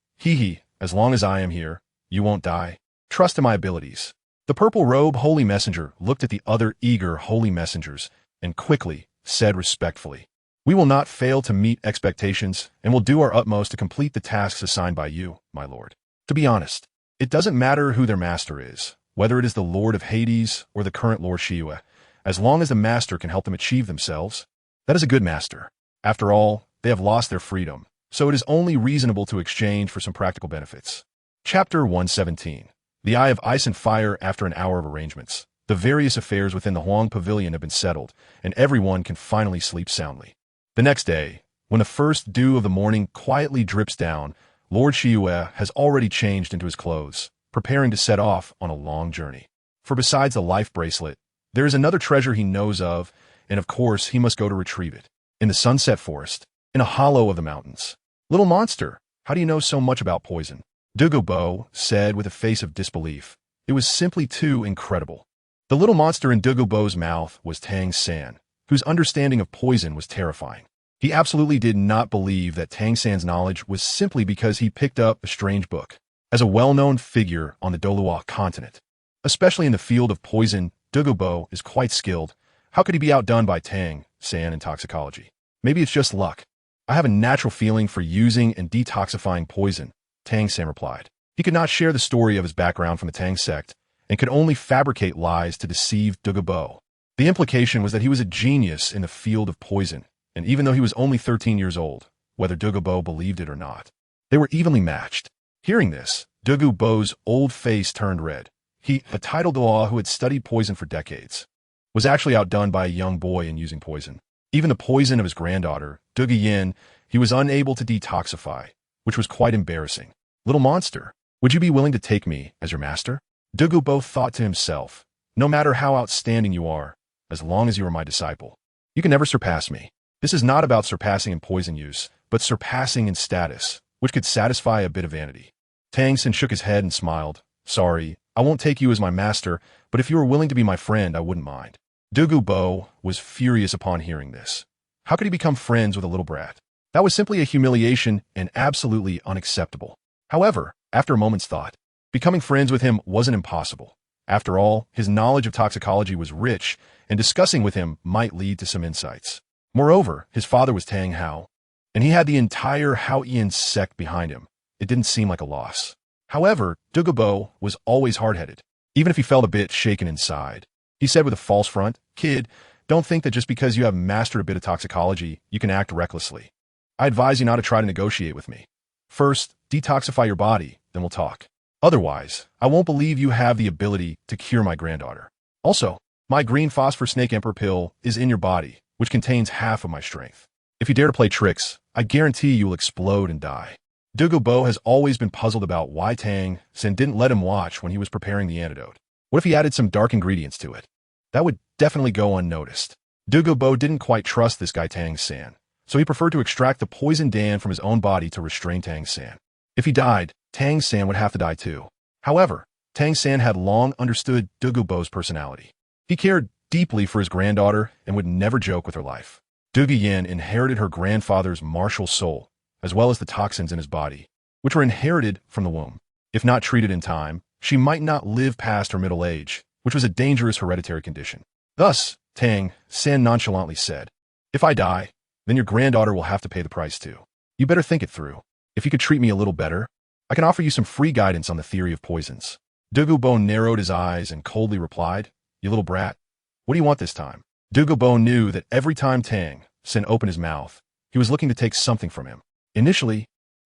as long as I am here, you won't die. Trust in my abilities." The Purple Robe Holy Messenger looked at the other eager Holy Messengers and quickly said respectfully, "We will not fail to meet expectations and will do our utmost to complete the tasks assigned by you, my lord. To be honest, it doesn't matter who their master is. whether it is the Lord of Hades or the current Lord Shiue, as long as the master can help them achieve themselves. That is a good master. After all, they have lost their freedom, so it is only reasonable to exchange for some practical benefits. Chapter 117. The Eye of Ice and Fire. After an hour of arrangements, the various affairs within the Huang Pavilion have been settled, and everyone can finally sleep soundly. The next day, when the first dew of the morning quietly drips down, Lord Shiue has already changed into his clothes, preparing to set off on a long journey. For besides the life bracelet, there is another treasure he knows of, and of course he must go to retrieve it. In the Sunset Forest, in a hollow of the mountains. Little monster, how do you know so much about poison? Douluo said with a face of disbelief. It was simply too incredible. The little monster in Douluo's mouth was Tang San, whose understanding of poison was terrifying. He absolutely did not believe that Tang San's knowledge was simply because he picked up a strange book. As a well-known figure on the Douluo continent, especially in the field of poison, Douluo is quite skilled. How could he be outdone by Tang San in toxicology? Maybe it's just luck. I have a natural feeling for using and detoxifying poison, Tang San replied. He could not share the story of his background from the Tang sect and could only fabricate lies to deceive Douluo. The implication was that he was a genius in the field of poison, and even though he was only 13 years old, whether Douluo believed it or not, they were evenly matched. Hearing this, Douluo's old face turned red. He, a titled Douluo who had studied poison for decades, was actually outdone by a young boy in using poison. Even the poison of his granddaughter, Douluo, he was unable to detoxify, which was quite embarrassing. Little monster, would you be willing to take me as your master? Douluo thought to himself, no matter how outstanding you are, as long as you are my disciple, you can never surpass me. This is not about surpassing in poison use, but surpassing in status, which could satisfy a bit of vanity. Tang San shook his head and smiled. Sorry, I won't take you as my master, but if you are willing to be my friend, I wouldn't mind. Douluo was furious upon hearing this. How could he become friends with a little brat? That was simply a humiliation and absolutely unacceptable. However, after a moment's thought, becoming friends with him wasn't impossible. After all, his knowledge of toxicology was rich, and discussing with him might lead to some insights. Moreover, his father was Tang Hao, and he had the entire Haoyan sect behind him. It didn't seem like a loss. However, Douluo was always hard-headed, even if he felt a bit shaken inside. He said with a false front, "Kid, don't think that just because you have mastered a bit of toxicology, you can act recklessly. I advise you not to try to negotiate with me. First, detoxify your body, then we'll talk. Otherwise, I won't believe you have the ability to cure my granddaughter. Also, my green phosphor snake emperor pill is in your body, which contains half of my strength. If you dare to play tricks, I guarantee you will explode and die." Douluo has always been puzzled about why Tang San didn't let him watch when he was preparing the antidote. What if he added some dark ingredients to it? That would definitely go unnoticed. Douluo didn't quite trust this guy Tang San, so he preferred to extract the poison Dan from his own body to restrain Tang San. If he died, Tang San would have to die too. However, Tang San had long understood Douluo's personality. He cared deeply for his granddaughter and would never joke with her life. Douluo inherited her grandfather's martial soul, as well as the toxins in his body, which were inherited from the womb. If not treated in time, she might not live past her middle age, which was a dangerous hereditary condition. Thus, Tang San nonchalantly said, "If I die, then your granddaughter will have to pay the price too. You better think it through. If you could treat me a little better, I can offer you some free guidance on the theory of poisons." Douluo narrowed his eyes and coldly replied, "You little brat, what do you want this time?" Douluo knew that every time Tang San opened his mouth, he was looking to take something from him. Initially,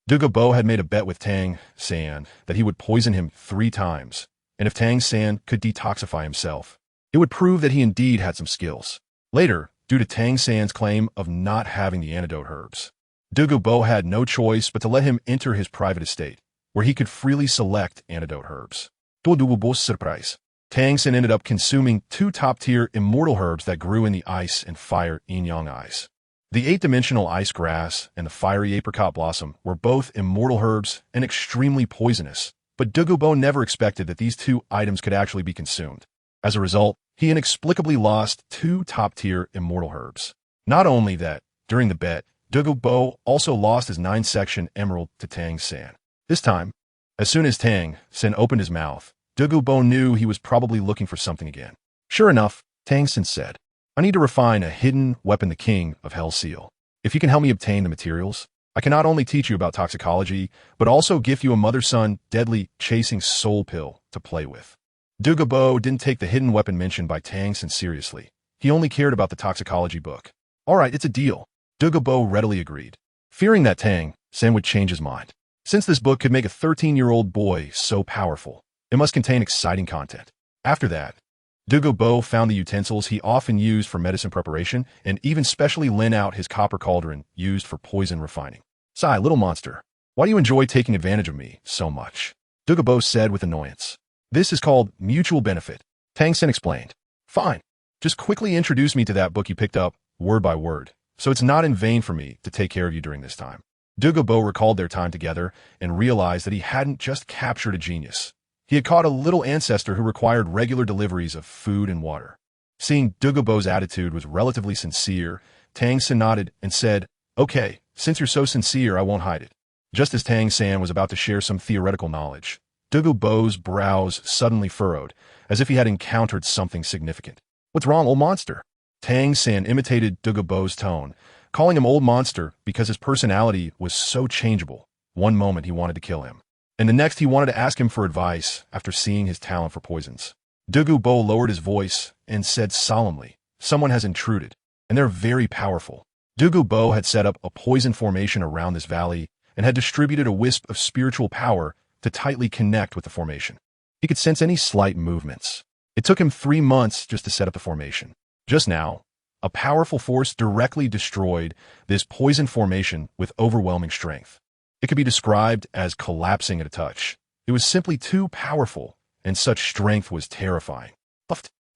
Douluo had made a bet with Tang San that he would poison him 3 times, and if Tang San could detoxify himself, it would prove that he indeed had some skills. Later, due to Tang San's claim of not having the antidote herbs, Douluo had no choice but to let him enter his private estate, where he could freely select antidote herbs. To Douluo's surprise, Tang San ended up consuming 2 top-tier immortal herbs that grew in the ice and fire yin-yang ice. The 8-dimensional ice grass and the fiery apricot blossom were both immortal herbs and extremely poisonous, but Douluo never expected that these 2 items could actually be consumed. As a result, he inexplicably lost 2 top-tier immortal herbs. Not only that, during the bet, Douluo also lost his 9-section emerald to Tang San. This time, as soon as Tang San opened his mouth, Douluo knew he was probably looking for something again. Sure enough, Tang San said, "I need to refine a hidden weapon, the King of Hell Seal. If you can help me obtain the materials, I can not only teach you about toxicology, but also give you a mother-son deadly chasing soul pill to play with." Douluo didn't take the hidden weapon mentioned by Tang Sen seriously. He only cared about the toxicology book. All right, it's a deal. Douluo readily agreed, fearing that Tang Sen would change his mind. Since this book could make a 13-year-old boy so powerful, it must contain exciting content. After that, Douluo found the utensils he often used for medicine preparation and even specially lent out his copper cauldron used for poison refining. Sigh, little monster. Why do you enjoy taking advantage of me so much? Douluo said with annoyance. This is called mutual benefit, Tang Sen explained. Fine. Just quickly introduce me to that book you picked up, word by word, so it's not in vain for me to take care of you during this time. Douluo recalled their time together and realized that he hadn't just captured a genius. He had caught a little ancestor who required regular deliveries of food and water. Seeing Douluo's attitude was relatively sincere, Tang Sen nodded and said, Okay, since you're so sincere, I won't hide it. Just as Tang Sen was about to share some theoretical knowledge, Douluo's brows suddenly furrowed, as if he had encountered something significant. What's wrong, old monster? Tang Sen imitated Douluo's tone, calling him old monster because his personality was so changeable. One moment he wanted to kill him, and the next he wanted to ask him for advice after seeing his talent for poisons. Douluo lowered his voice and said solemnly, Someone has intruded, and they're very powerful. Douluo had set up a poison formation around this valley and had distributed a wisp of spiritual power to tightly connect with the formation. He could sense any slight movements. It took him 3 months just to set up the formation. Just now, a powerful force directly destroyed this poison formation with overwhelming strength. It could be described as collapsing at a touch. It was simply too powerful, and such strength was terrifying.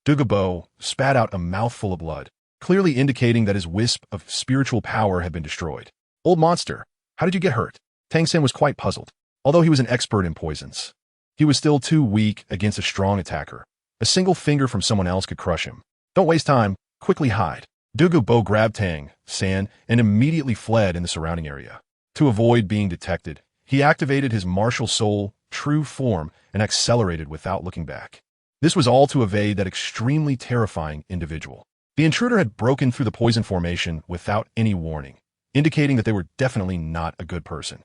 Douluo spat out a mouthful of blood, clearly indicating that his wisp of spiritual power had been destroyed. Old monster, how did you get hurt? Tang Sen was quite puzzled. Although he was an expert in poisons, he was still too weak against a strong attacker. A single finger from someone else could crush him. Don't waste time, quickly hide. Douluo grabbed Tang Sen and immediately fled in the surrounding area. To avoid being detected, he activated his martial soul, true form, and accelerated without looking back. This was all to evade that extremely terrifying individual. The intruder had broken through the poison formation without any warning, indicating that they were definitely not a good person.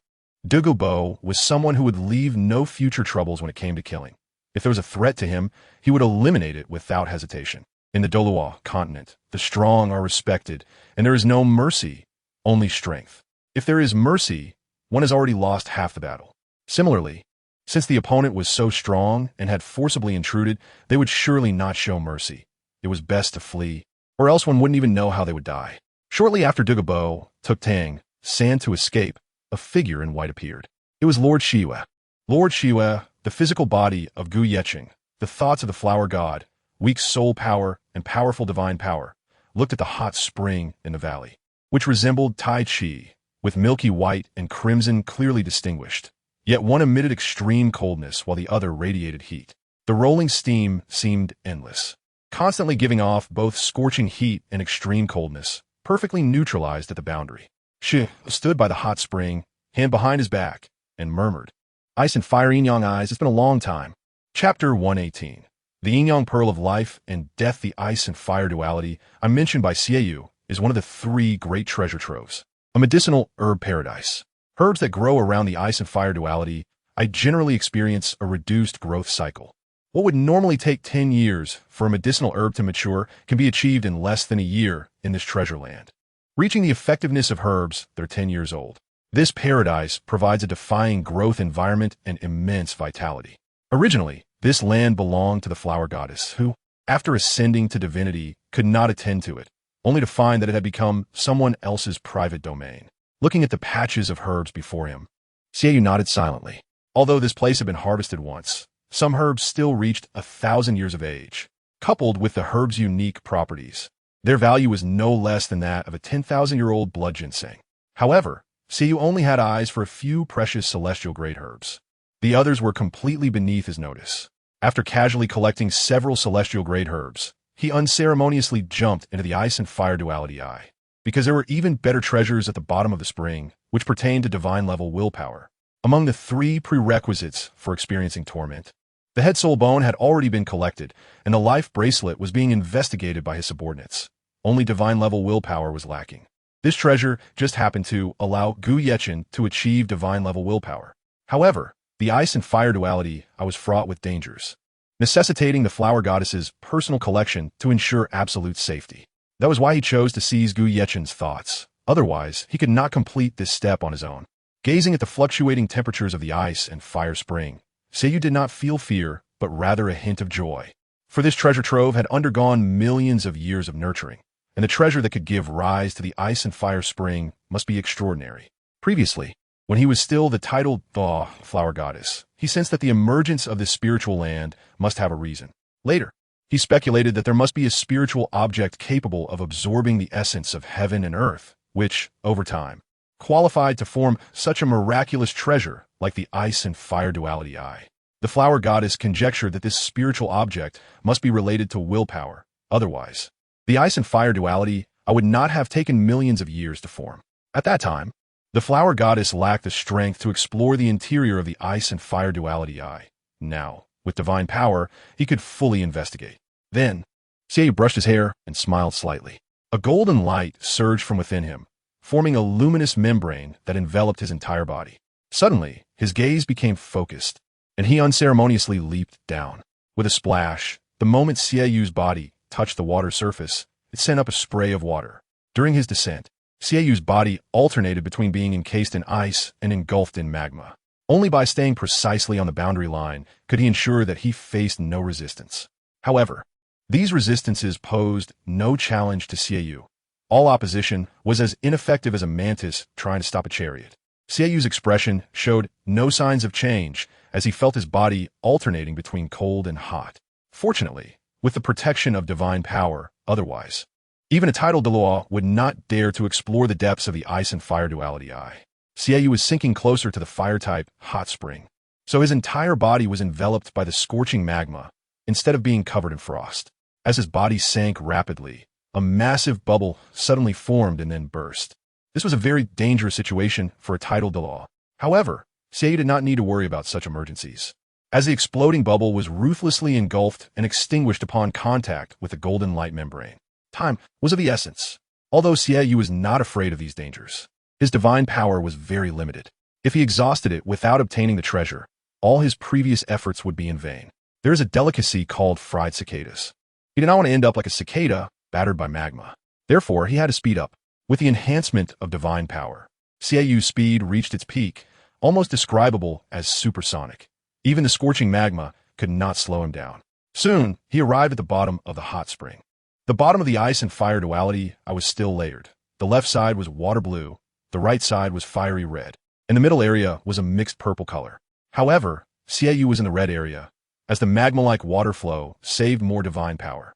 Douluo was someone who would leave no future troubles when it came to killing. If there was a threat to him, he would eliminate it without hesitation. In the Douluo continent, the strong are respected, and there is no mercy, only strength. If there is mercy, one has already lost half the battle. Similarly, since the opponent was so strong and had forcibly intruded, they would surely not show mercy. It was best to flee, or else one wouldn't even know how they would die. Shortly after Douluo took Tang Sen to escape, a figure in white appeared. It was Lord Shiyue. Lord Shiyue, the physical body of Gu Yeqing, the thoughts of the flower god, weak soul power, and powerful divine power, looked at the hot spring in the valley, which resembled Tai Chi, with milky white and crimson clearly distinguished. Yet one emitted extreme coldness while the other radiated heat. The rolling steam seemed endless, constantly giving off both scorching heat and extreme coldness, perfectly neutralized at the boundary. Shi stood by the hot spring, hand behind his back, and murmured, Ice and fire yin-yang eyes, it's been a long time. Chapter 118. The yin-yang pearl of life and death. The ice and fire duality, I mentioned by Xiaoyu, is one of the 3 great treasure troves. A medicinal herb paradise. Herbs that grow around the ice and fire duality, I generally experience a reduced growth cycle. What would normally take 10 years for a medicinal herb to mature can be achieved in less than a year in this treasure land. Reaching the effectiveness of herbs, they're 10 years old. This paradise provides a defying growth environment and immense vitality. Originally, this land belonged to the flower goddess, who, after ascending to divinity, could not attend to it, only to find that it had become someone else's private domain. Looking at the patches of herbs before him, Xiaoyu nodded silently. Although this place had been harvested once, some herbs still reached 1,000 years of age. Coupled with the herb's unique properties, their value was no less than that of a 10,000-year-old blood ginseng. However, Xiaoyu only had eyes for a few precious celestial-grade herbs. The others were completely beneath his notice. After casually collecting several celestial-grade herbs, he unceremoniously jumped into the ice and fire duality eye, because there were even better treasures at the bottom of the spring, which pertained to divine-level willpower. Among the 3 prerequisites for experiencing torment, the head soul bone had already been collected, and the life bracelet was being investigated by his subordinates. Only divine-level willpower was lacking. This treasure just happened to allow Gu Yeqing to achieve divine-level willpower. However, the ice and fire duality I was fraught with dangers. necessitating the flower goddess's personal collection to ensure absolute safety. That was why he chose to seize Gu Yechen's thoughts. Otherwise, he could not complete this step on his own. Gazing at the fluctuating temperatures of the ice and fire spring, Seiyu did not feel fear, but rather a hint of joy. For this treasure trove had undergone millions of years of nurturing, and the treasure that could give rise to the ice and fire spring must be extraordinary. Previously, when he was still the titled flower goddess, he sensed that the emergence of this spiritual land must have a reason. Later, he speculated that there must be a spiritual object capable of absorbing the essence of heaven and earth, which, over time, qualified to form such a miraculous treasure like the ice and fire duality eye. The flower goddess conjectured that this spiritual object must be related to willpower. Otherwise, the ice and fire duality eye would not have taken millions of years to form. At that time, the flower goddess lacked the strength to explore the interior of the ice and fire duality eye. Now, with divine power, he could fully investigate. Then, Seiyu brushed his hair and smiled slightly. A golden light surged from within him, forming a luminous membrane that enveloped his entire body. Suddenly, his gaze became focused, and he unceremoniously leaped down. With a splash, the moment Seiyu's body touched the water surface, it sent up a spray of water. During his descent, Seiyu's body alternated between being encased in ice and engulfed in magma. Only by staying precisely on the boundary line could he ensure that he faced no resistance. However, these resistances posed no challenge to Seiyu. All opposition was as ineffective as a mantis trying to stop a chariot. Seiyu's expression showed no signs of change as he felt his body alternating between cold and hot. Fortunately, with the protection of divine power, otherwise, even a titled Douluo would not dare to explore the depths of the ice and fire duality eye. Seiyu was sinking closer to the fire-type hot spring, so his entire body was enveloped by the scorching magma instead of being covered in frost. As his body sank rapidly, a massive bubble suddenly formed and then burst. This was a very dangerous situation for a titled Douluo. However, Seiyu did not need to worry about such emergencies, as the exploding bubble was ruthlessly engulfed and extinguished upon contact with the golden light membrane. Time was of the essence. Although Seiyu was not afraid of these dangers, his divine power was very limited. If he exhausted it without obtaining the treasure, all his previous efforts would be in vain. There is a delicacy called fried cicadas. He did not want to end up like a cicada battered by magma. Therefore, he had to speed up. With the enhancement of divine power, Seiyu's speed reached its peak, almost describable as supersonic. Even the scorching magma could not slow him down. Soon, he arrived at the bottom of the hot spring. The bottom of the ice and fire duality eye was still layered. The left side was water blue, the right side was fiery red, and the middle area was a mixed purple color. However, Seiyu was in the red area, as the magma-like water flow saved more divine power.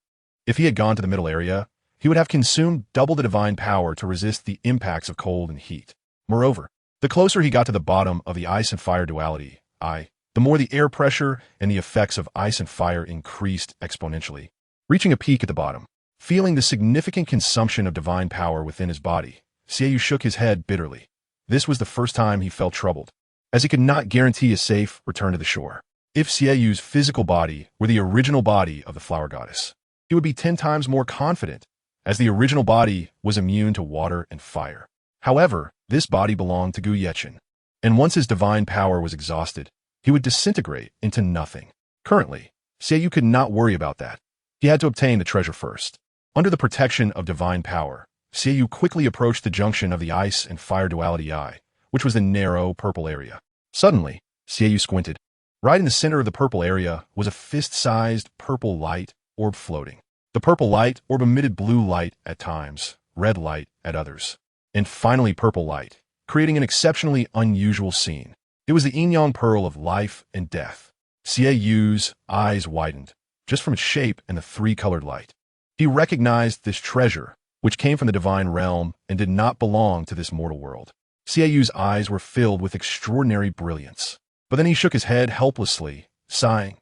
If he had gone to the middle area, he would have consumed double the divine power to resist the impacts of cold and heat. Moreover, the closer he got to the bottom of the ice and fire duality eye, the more the air pressure and the effects of ice and fire increased exponentially. Reaching a peak at the bottom, feeling the significant consumption of divine power within his body, Seiyu shook his head bitterly. This was the first time he felt troubled, as he could not guarantee a safe return to the shore. If Seiyu's physical body were the original body of the flower goddess, he would be 10 times more confident, as the original body was immune to water and fire. However, this body belonged to Gu Yechen, and once his divine power was exhausted, he would disintegrate into nothing. Currently, Seiyu could not worry about that. He had to obtain the treasure first. Under the protection of divine power, Seiyu quickly approached the junction of the ice and fire duality eye, which was the narrow purple area. Suddenly, Seiyu squinted. Right in the center of the purple area was a fist-sized purple light orb floating. The purple light orb emitted blue light at times, red light at others, and finally purple light, creating an exceptionally unusual scene. It was the yin-yang pearl of life and death. Seiyu's eyes widened, just from its shape and the three-colored light. He recognized this treasure, which came from the divine realm and did not belong to this mortal world. Seiyu's eyes were filled with extraordinary brilliance. But then he shook his head helplessly, sighing,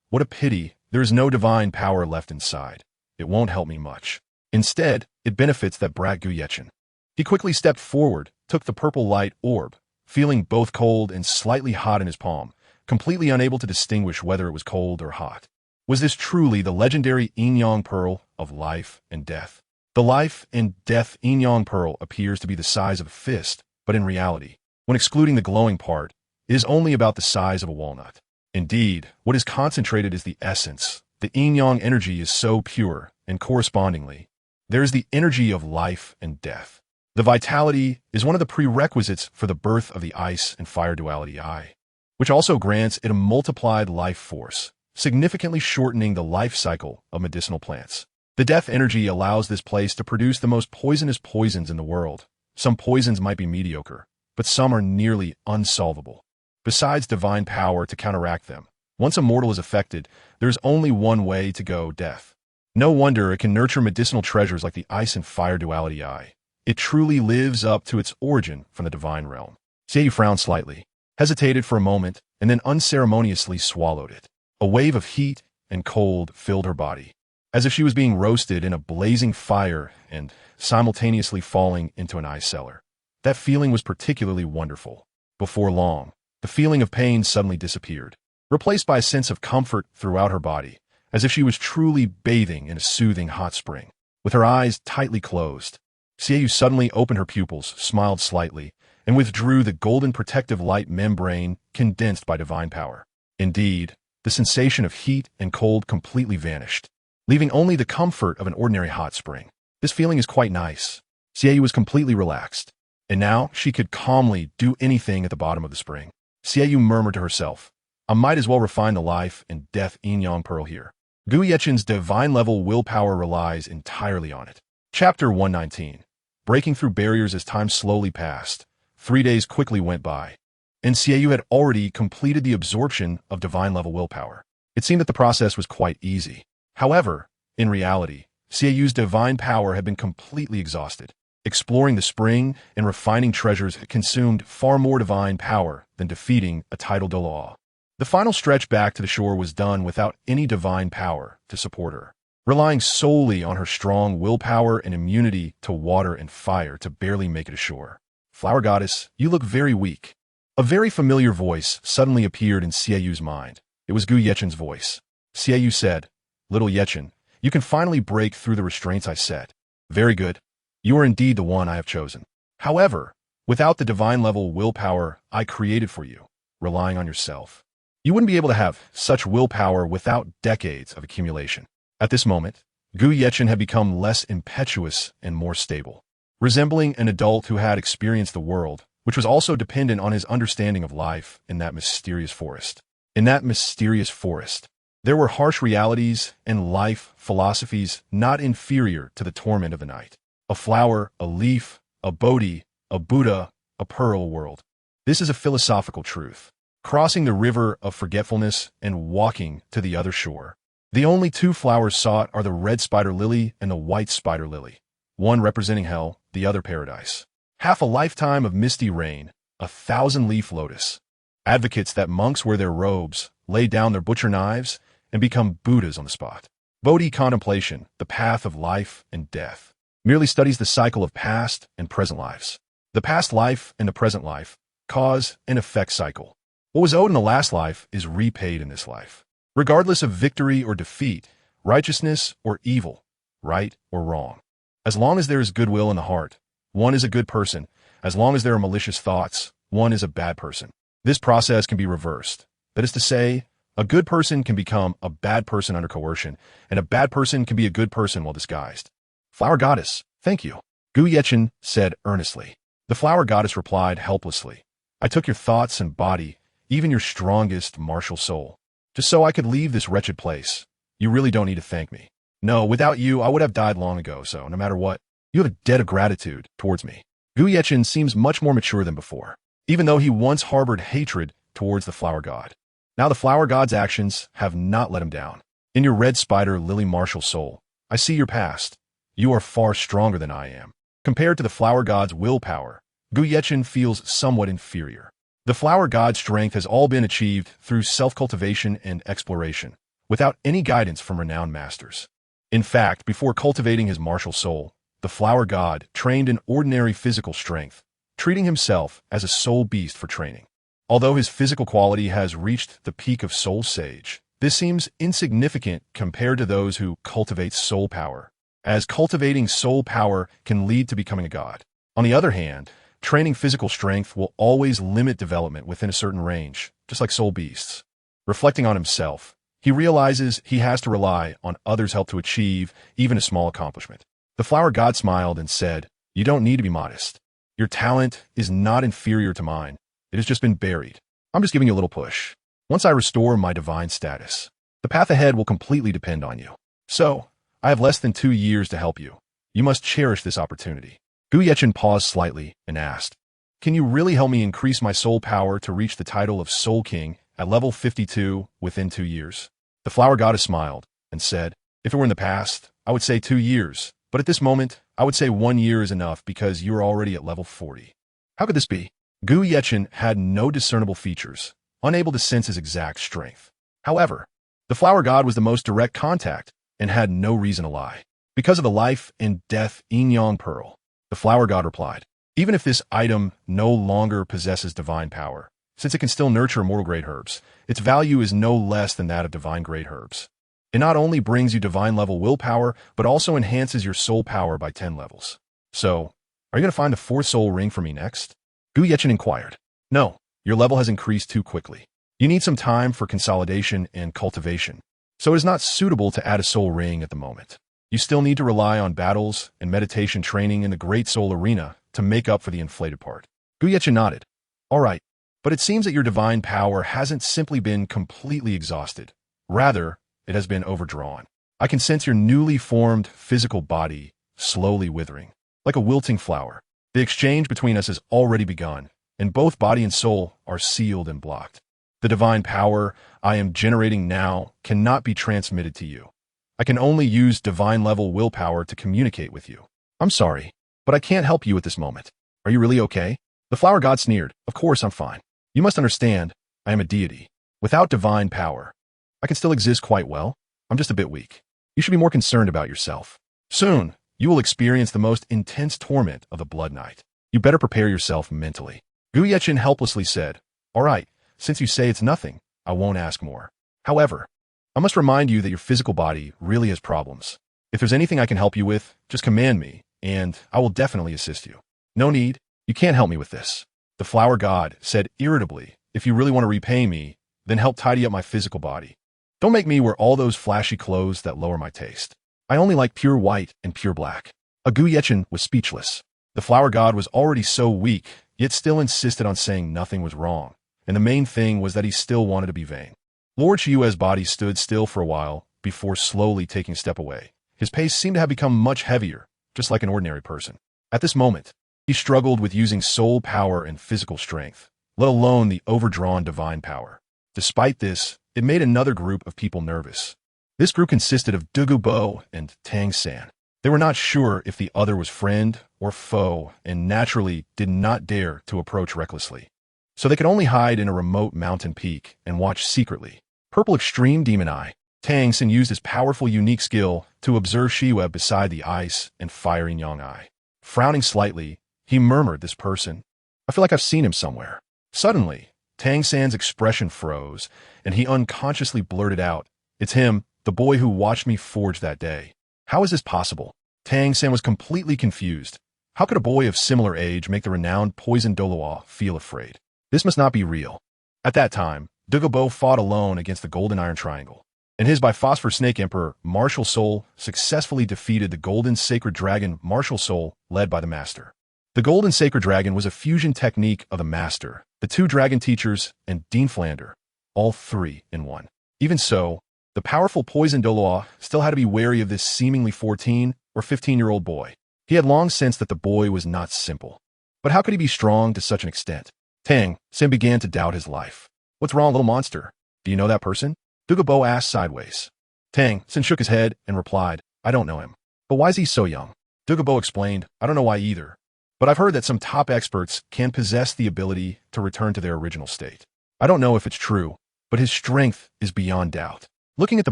"What a pity, there is no divine power left inside. It won't help me much. Instead, it benefits that brat Gu Yechen." He quickly stepped forward, took the purple light orb, feeling both cold and slightly hot in his palm, completely unable to distinguish whether it was cold or hot. Was this truly the legendary yin-yang pearl of life and death? The life and death yin-yang pearl appears to be the size of a fist, but in reality, when excluding the glowing part, it is only about the size of a walnut. Indeed, what is concentrated is the essence. The yin-yang energy is so pure, and correspondingly, there is the energy of life and death. The vitality is one of the prerequisites for the birth of the ice and fire duality I, which also grants it a multiplied life force, significantly shortening the life cycle of medicinal plants. The death energy allows this place to produce the most poisonous poisons in the world. Some poisons might be mediocre, but some are nearly unsolvable. Besides divine power to counteract them, once a mortal is affected, there is only one way to go: death. No wonder it can nurture medicinal treasures like the ice and fire duality I. It truly lives up to its origin from the divine realm. Xiaoyu frowned slightly, hesitated for a moment, and then unceremoniously swallowed it. A wave of heat and cold filled her body, as if she was being roasted in a blazing fire and simultaneously falling into an ice cellar. That feeling was particularly wonderful. Before long, the feeling of pain suddenly disappeared, replaced by a sense of comfort throughout her body, as if she was truly bathing in a soothing hot spring. With her eyes tightly closed, Xiaoyu suddenly opened her pupils, smiled slightly, and withdrew the golden protective light membrane condensed by divine power. Indeed, the sensation of heat and cold completely vanished, leaving only the comfort of an ordinary hot spring. This feeling is quite nice. Xiaoyu was completely relaxed, and now she could calmly do anything at the bottom of the spring. Xiaoyu murmured to herself, I might as well refine the life and death yin-yang pearl here. Gu Yechen's divine-level willpower relies entirely on it. Chapter 119. Breaking through barriers as time slowly passed. 3 days quickly went by, and Xiaoyu had already completed the absorption of divine-level willpower. It seemed that the process was quite easy. However, in reality, Xiaoyu's divine power had been completely exhausted. Exploring the spring and refining treasures had consumed far more divine power than defeating a tidal Douluo. The final stretch back to the shore was done without any divine power to support her, relying solely on her strong willpower and immunity to water and fire to barely make it ashore. Flower Goddess, you look very weak. A very familiar voice suddenly appeared in Xiaoyu's mind. It was Gu Yechen's voice. Xiaoyu said, Little Yechen, you can finally break through the restraints I set. Very good. You are indeed the one I have chosen. However, without the divine-level willpower I created for you, relying on yourself, you wouldn't be able to have such willpower without decades of accumulation. At this moment, Gu Yechen had become less impetuous and more stable, resembling an adult who had experienced the world, which was also dependent on his understanding of life in that mysterious forest. In that mysterious forest, there were harsh realities and life philosophies not inferior to the torment of the night. A flower, a leaf, a Bodhi, a Buddha, a pearl world. This is a philosophical truth. Crossing the river of forgetfulness and walking to the other shore. The only two flowers sought are the red spider lily and the white spider lily, one representing hell, the other paradise. Half a lifetime of misty rain, 1,000-leaf lotus. Advocates that monks wear their robes, lay down their butcher knives, and become Buddhas on the spot. Bodhi contemplation, the path of life and death, merely studies the cycle of past and present lives. The past life and the present life, cause and effect cycle. What was owed in the last life is repaid in this life. Regardless of victory or defeat, righteousness or evil, right or wrong. As long as there is goodwill in the heart, one is a good person. As long as there are malicious thoughts, one is a bad person. This process can be reversed. That is to say, a good person can become a bad person under coercion, and a bad person can be a good person while disguised. Flower Goddess, thank you. Gu Yechen said earnestly. The Flower Goddess replied helplessly. I took your thoughts and body, even your strongest martial soul, just so I could leave this wretched place. You really don't need to thank me. No, without you, I would have died long ago, so no matter what, you have a debt of gratitude towards me. Gu Yechen seems much more mature than before, even though he once harbored hatred towards the flower god. Now the flower god's actions have not let him down. In your red spider lily martial soul, I see your past. You are far stronger than I am. Compared to the flower god's willpower, Gu Yechen feels somewhat inferior. The flower god's strength has all been achieved through self-cultivation and exploration, without any guidance from renowned masters. In fact, before cultivating his martial soul, the flower god trained in ordinary physical strength, treating himself as a soul beast for training. Although his physical quality has reached the peak of soul sage, this seems insignificant compared to those who cultivate soul power, as cultivating soul power can lead to becoming a god. On the other hand, training physical strength will always limit development within a certain range, just like soul beasts. Reflecting on himself, he realizes he has to rely on others' help to achieve even a small accomplishment. The flower god smiled and said, "You don't need to be modest. Your talent is not inferior to mine. It has just been buried. I'm just giving you a little push. Once I restore my divine status, the path ahead will completely depend on you. So, I have less than 2 years to help you. You must cherish this opportunity." Gu Yechen paused slightly and asked, "Can you really help me increase my soul power to reach the title of Soul King at level 52 within 2 years?" The flower goddess smiled and said, "If it were in the past, I would say 2 years, but at this moment, I would say 1 year is enough because you are already at level 40. How could this be?" Gu Yechen had no discernible features, unable to sense his exact strength. However, the flower god was the most direct contact and had no reason to lie. "Because of the life and death yin-yang pearl," the flower god replied. "Even if this item no longer possesses divine power, since it can still nurture mortal-grade herbs, its value is no less than that of divine-grade herbs. It not only brings you divine-level willpower, but also enhances your soul power by 10 levels. So, are you going to find the 4th soul ring for me next?" Gu Yechen inquired. "No, your level has increased too quickly. You need some time for consolidation and cultivation, so it is not suitable to add a soul ring at the moment. You still need to rely on battles and meditation training in the Great Soul Arena to make up for the inflated part." Gu Yechen nodded. "All right, but it seems that your divine power hasn't simply been completely exhausted. Rather, it has been overdrawn. I can sense your newly formed physical body slowly withering, like a wilting flower. The exchange between us has already begun, and both body and soul are sealed and blocked. The divine power I am generating now cannot be transmitted to you. I can only use divine-level willpower to communicate with you. I'm sorry, but I can't help you at this moment. Are you really okay?" The flower god sneered. "Of course I'm fine. You must understand, I am a deity. Without divine power, I can still exist quite well. I'm just a bit weak. You should be more concerned about yourself. Soon, you will experience the most intense torment of the Blood Night. You better prepare yourself mentally." Gu Yechen helplessly said, "All right, since you say it's nothing, I won't ask more. However, I must remind you that your physical body really has problems. If there's anything I can help you with, just command me, and I will definitely assist you." "No need. You can't help me with this," the flower god said irritably. "If you really want to repay me, then help tidy up my physical body. Don't make me wear all those flashy clothes that lower my taste. I only like pure white and pure black." Gu Yechen was speechless. The flower god was already so weak, yet still insisted on saying nothing was wrong, and the main thing was that he still wanted to be vain. Lord Shiyue's body stood still for a while before slowly taking a step away. His pace seemed to have become much heavier, just like an ordinary person. At this moment, he struggled with using soul power and physical strength, let alone the overdrawn divine power. Despite this, it made another group of people nervous. This group consisted of Douluo and Tang San. They were not sure if the other was friend or foe and naturally did not dare to approach recklessly. So they could only hide in a remote mountain peak and watch secretly. Purple Extreme Demon Eye. Tang San used his powerful unique skill to observe Shiyue beside the ice and fire Yang Eye. Frowning slightly, he murmured, "This person? I feel like I've seen him somewhere." Suddenly, Tang San's expression froze, and he unconsciously blurted out, "It's him, the boy who watched me forge that day." How is this possible? Tang San was completely confused. How could a boy of similar age make the renowned poison Douluo feel afraid? This must not be real. At that time, Douluo fought alone against the Golden Iron Triangle, and his Biphosphor Snake Emperor, Martial Soul, successfully defeated the Golden Sacred Dragon, Martial Soul, led by the Master. The Golden Sacred Dragon was a fusion technique of the Master, the 2 dragon teachers, and Dean Flander, all 3 in one. Even so, the powerful poison Douluo still had to be wary of this seemingly 14 or 15-year-old boy. He had long sensed that the boy was not simple. But how could he be strong to such an extent? Tang San began to doubt his life. "What's wrong, little monster? Do you know that person?" Douluo asked sideways. Tang San shook his head and replied, "I don't know him. But why is he so young?" Douluo explained, "I don't know why either. But I've heard that some top experts can possess the ability to return to their original state. I don't know if it's true, but his strength is beyond doubt." Looking at the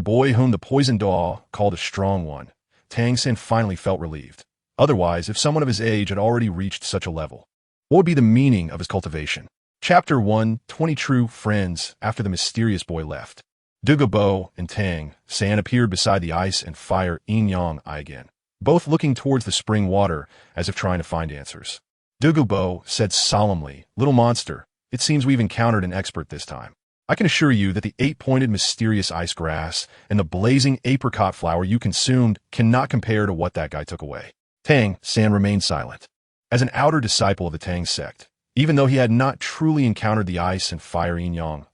boy whom the poison Douluo called a strong one, Tang San finally felt relieved. Otherwise, if someone of his age had already reached such a level, what would be the meaning of his cultivation? Chapter 1, 20 True Friends after the mysterious boy left. Douluo and Tang San appeared beside the ice and fire Yang Eye again, both looking towards the spring water as if trying to find answers. Douluo said solemnly, "Little monster, it seems we've encountered an expert this time." I can assure you that the 8-pointed mysterious ice grass and the blazing apricot flower you consumed cannot compare to what that guy took away. Tang San remained silent. As an outer disciple of the Tang sect, even though he had not truly encountered the ice and fire yin-yang,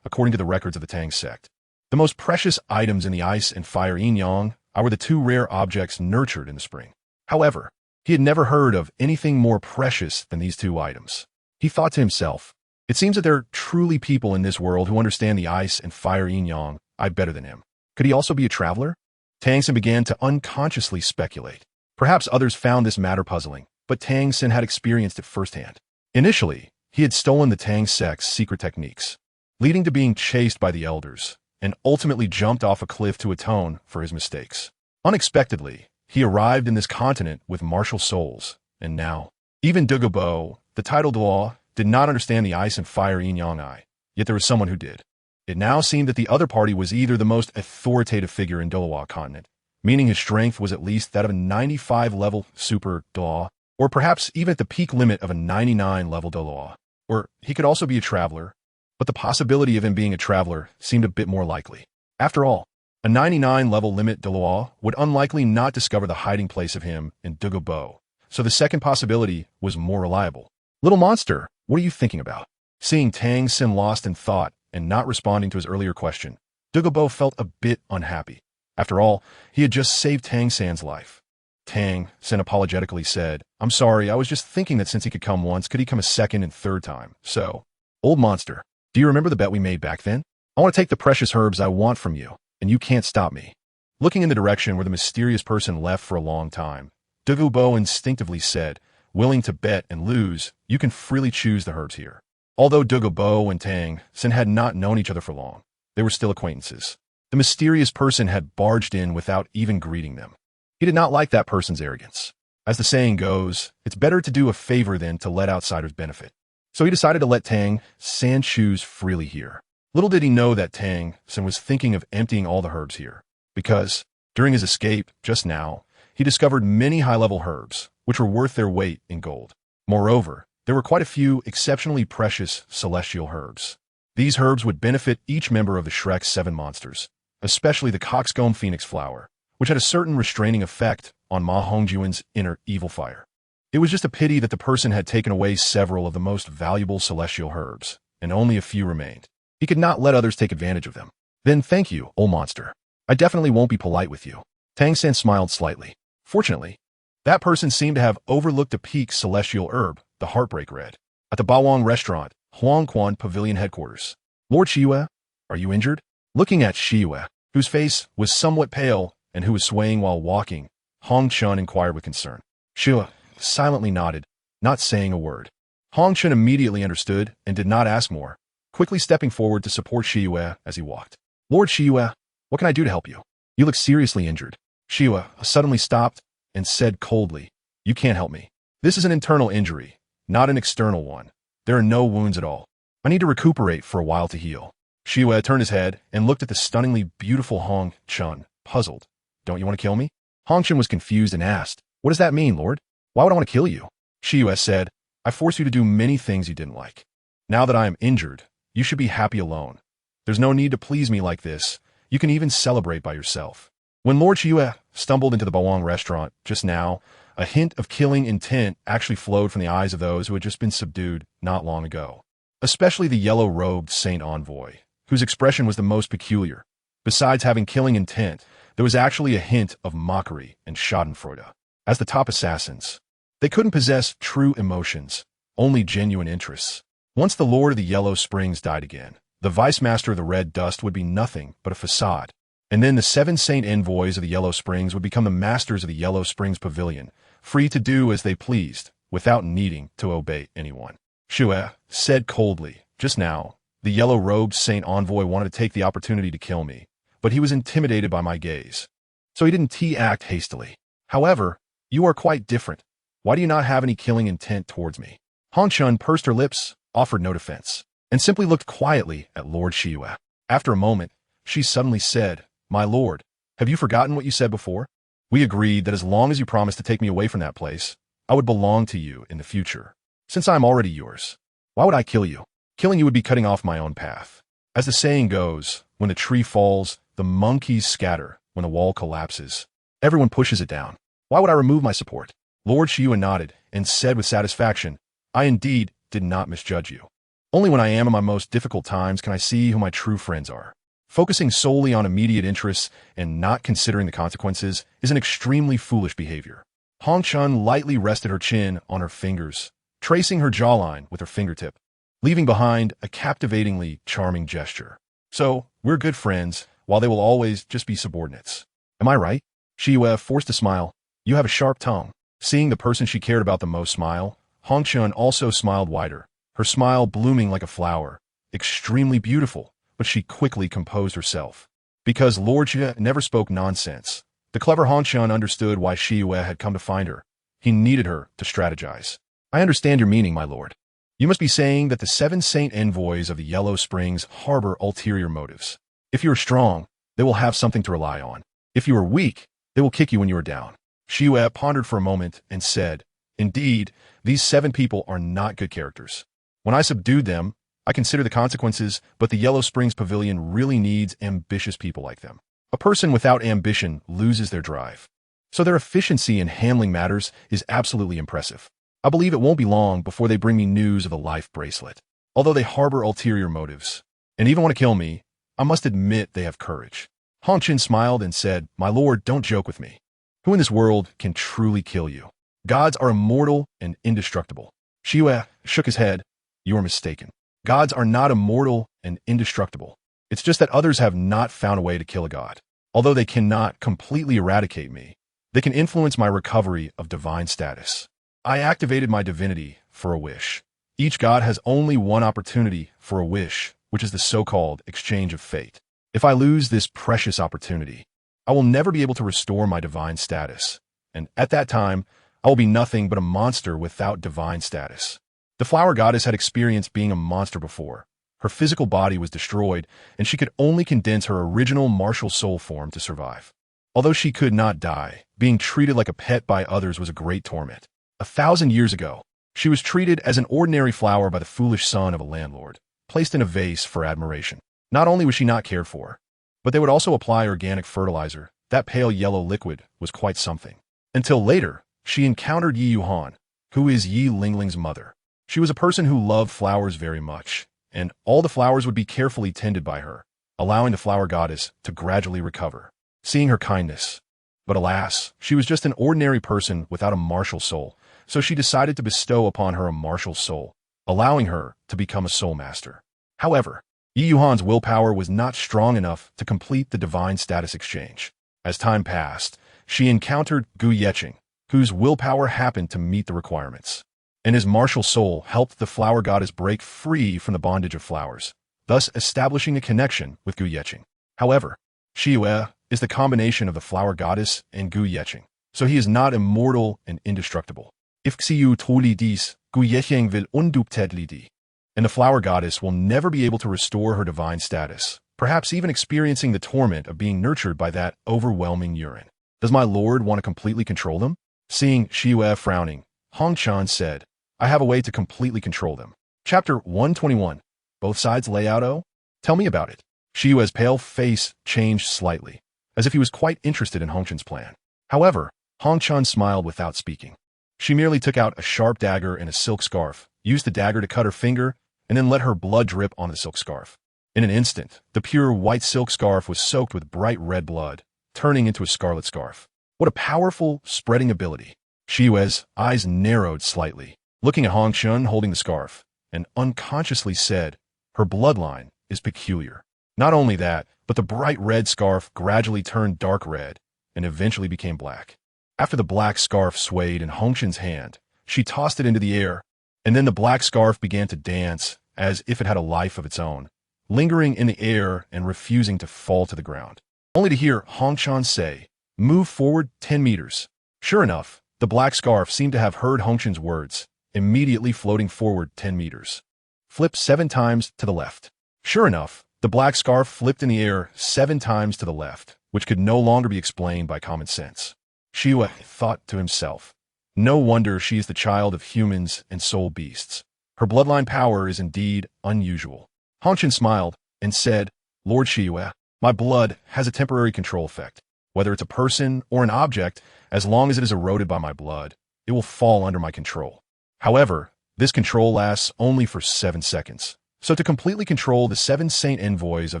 according to the records of the Tang sect, the most precious items in the ice and fire yin-yang were the two rare objects nurtured in the spring. However, he had never heard of anything more precious than these two items. He thought to himself, it seems that there are truly people in this world who understand the ice and fire yin-yang better than him. Could he also be a traveler? Tang Sin began to unconsciously speculate. Perhaps others found this matter puzzling, but Tang Sin had experienced it firsthand. Initially, he had stolen the Tang sect's secret techniques, leading to being chased by the elders, and ultimately jumped off a cliff to atone for his mistakes. Unexpectedly, he arrived in this continent with martial souls, and now, even Douluo, the titled Douluo, did not understand the ice and fire yin-yang yet there was someone who did. It now seemed that the other party was either the most authoritative figure in Douluo continent, meaning his strength was at least that of a 95-level super Douluo, or perhaps even at the peak limit of a 99-level Douluo. Or he could also be a traveler, but the possibility of him being a traveler seemed a bit more likely. After all, a 99-level limit Douluo would unlikely not discover the hiding place of him in Douluo, so the second possibility was more reliable. Little monster, what are you thinking about? Seeing Tang Sin lost in thought and not responding to his earlier question, Douluo felt a bit unhappy. After all, he had just saved Tang San's life. Tang Sin apologetically said, I'm sorry, I was just thinking that since he could come once, could he come a second and third time? So, old monster, do you remember the bet we made back then? I want to take the precious herbs I want from you, and you can't stop me. Looking in the direction where the mysterious person left for a long time, Douluo instinctively said, willing to bet and lose, you can freely choose the herbs here. Although Douluo and Tang Sin had not known each other for long, they were still acquaintances. The mysterious person had barged in without even greeting them. He did not like that person's arrogance. As the saying goes, it's better to do a favor than to let outsiders benefit. So he decided to let Tang San choose freely here. Little did he know that Tang Sin was thinking of emptying all the herbs here, because, during his escape, just now, he discovered many high-level herbs, which were worth their weight in gold. Moreover, there were quite a few exceptionally precious celestial herbs. These herbs would benefit each member of the Shrek's 7 monsters, especially the coxcomb phoenix flower, which had a certain restraining effect on Ma Hongjuan's inner evil fire. It was just a pity that the person had taken away several of the most valuable celestial herbs, and only a few remained. He could not let others take advantage of them. Then thank you, old monster. I definitely won't be polite with you. Tang San smiled slightly. Fortunately, that person seemed to have overlooked a peak celestial herb, the Heartbreak Red, at the Bawang restaurant, Huangquan Pavilion headquarters. Lord Shiyue, are you injured? Looking at Shiyue, whose face was somewhat pale and who was swaying while walking, Hong Chun inquired with concern. Shiyue silently nodded, not saying a word. Hong Chun immediately understood and did not ask more, quickly stepping forward to support Shiyue as he walked. Lord Shiyue, what can I do to help you? You look seriously injured. Shiyue suddenly stopped and said coldly, you can't help me. This is an internal injury, not an external one. There are no wounds at all. I need to recuperate for a while to heal. Shiyue turned his head and looked at the stunningly beautiful Hong Chun, puzzled. Don't you want to kill me? Hong Chun was confused and asked, what does that mean, Lord? Why would I want to kill you? Shiyue said, I forced you to do many things you didn't like. Now that I am injured, you should be happy alone. There's no need to please me like this. You can even celebrate by yourself. When Lord Shiyue stumbled into the Bawang restaurant just now, a hint of killing intent actually flowed from the eyes of those who had just been subdued not long ago, especially the yellow-robed Saint Envoy, whose expression was the most peculiar. Besides having killing intent, there was actually a hint of mockery and schadenfreude. As the top assassins, they couldn't possess true emotions, only genuine interests. Once the Lord of the Yellow Springs died again, the Vice Master of the Red Dust would be nothing but a facade. And then the 7 Saint Envoys of the Yellow Springs would become the masters of the Yellow Springs Pavilion, free to do as they pleased, without needing to obey anyone. Shiyue said coldly, just now, the yellow-robed Saint Envoy wanted to take the opportunity to kill me, but he was intimidated by my gaze. So he didn't act hastily. However, you are quite different. Why do you not have any killing intent towards me? Hong Chun pursed her lips, offered no defense, and simply looked quietly at Lord Shiyue. After a moment, she suddenly said, My lord, have you forgotten what you said before? We agreed that as long as you promised to take me away from that place, I would belong to you in the future. Since I am already yours, why would I kill you? Killing you would be cutting off my own path. As the saying goes, when the tree falls, the monkeys scatter. When the wall collapses, everyone pushes it down. Why would I remove my support? Lord Shiyue nodded and said with satisfaction, I indeed did not misjudge you. Only when I am in my most difficult times can I see who my true friends are. Focusing solely on immediate interests and not considering the consequences is an extremely foolish behavior. Hong Chun lightly rested her chin on her fingers, tracing her jawline with her fingertip, leaving behind a captivatingly charming gesture. So, we're good friends, while they will always just be subordinates. Am I right? Shiyue forced a smile. You have a sharp tongue. Seeing the person she cared about the most smile, Hong Chun also smiled wider, her smile blooming like a flower. Extremely beautiful, but she quickly composed herself. Because Lord Shiyue never spoke nonsense, the clever Hong Chun understood why Shiyue had come to find her. He needed her to strategize. I understand your meaning, my lord. You must be saying that the 7 saint envoys of the Yellow Springs harbor ulterior motives. If you are strong, they will have something to rely on. If you are weak, they will kick you when you are down. Shiyue pondered for a moment and said, Indeed, these 7 people are not good characters. When I subdued them, I consider the consequences, but the Yellow Springs Pavilion really needs ambitious people like them. A person without ambition loses their drive. So their efficiency in handling matters is absolutely impressive. I believe it won't be long before they bring me news of the life bracelet. Although they harbor ulterior motives, and even want to kill me, I must admit they have courage. Hong Chun smiled and said, My lord, don't joke with me. Who in this world can truly kill you? Gods are immortal and indestructible. Shiyue shook his head. You are mistaken. Gods are not immortal and indestructible. It's just that others have not found a way to kill a god. Although they cannot completely eradicate me, they can influence my recovery of divine status. I activated my divinity for a wish. Each god has only one opportunity for a wish, which is the so-called exchange of fate. If I lose this precious opportunity, I will never be able to restore my divine status, and at that time, I will be nothing but a monster without divine status. The flower goddess had experienced being a monster before. Her physical body was destroyed, and she could only condense her original martial soul form to survive. Although she could not die, being treated like a pet by others was a great torment. 1,000 years ago, she was treated as an ordinary flower by the foolish son of a landlord, placed in a vase for admiration. Not only was she not cared for, but they would also apply organic fertilizer. That pale yellow liquid was quite something. Until later, she encountered Yi Yuhan, who is Yi Lingling's mother. She was a person who loved flowers very much, and all the flowers would be carefully tended by her, allowing the flower goddess to gradually recover, seeing her kindness. But alas, she was just an ordinary person without a martial soul, so she decided to bestow upon her a martial soul, allowing her to become a soul master. However, Yi Yuhan's willpower was not strong enough to complete the divine status exchange. As time passed, she encountered Gu Yeqing, whose willpower happened to meet the requirements, and his martial soul helped the flower goddess break free from the bondage of flowers, thus establishing a connection with Gu Yeqing. However, Shiyue is the combination of the flower goddess and Gu Yeqing, so he is not immortal and indestructible. If Xiu Tuli dis, Gu Yeqing will unduptedly di, and the flower goddess will never be able to restore her divine status, perhaps even experiencing the torment of being nurtured by that overwhelming urine. Does my lord want to completely control them? Seeing Shiyue frowning, Hong Chun said, I have a way to completely control them. Chapter 121. Both sides lay out O? Tell me about it. Shiyue's pale face changed slightly, as if he was quite interested in Hong Chun's plan. However, Hong Chun smiled without speaking. She merely took out a sharp dagger and a silk scarf, used the dagger to cut her finger, and then let her blood drip on the silk scarf. In an instant, the pure white silk scarf was soaked with bright red blood, turning into a scarlet scarf. What a powerful, spreading ability. Shiyue's eyes narrowed slightly, looking at Hong Chun holding the scarf, and unconsciously said, her bloodline is peculiar. Not only that, but the bright red scarf gradually turned dark red, and eventually became black. After the black scarf swayed in Hong Chun's hand, she tossed it into the air, and then the black scarf began to dance as if it had a life of its own, lingering in the air and refusing to fall to the ground. Only to hear Hong Chun say, move forward 10 meters. Sure enough, the black scarf seemed to have heard Hong Chun's words, immediately floating forward 10 meters. Flip 7 times to the left. Sure enough, the black scarf flipped in the air 7 times to the left, which could no longer be explained by common sense. Shiyue thought to himself, no wonder she is the child of humans and soul beasts. Her bloodline power is indeed unusual. Hong Chun smiled. and said, Lord Shiyue, my blood has a temporary control effect. Whether it's a person or an object, as long as it is eroded by my blood, it will fall under my control. However, this control lasts only for 7 seconds. So to completely control the 7 saint envoys of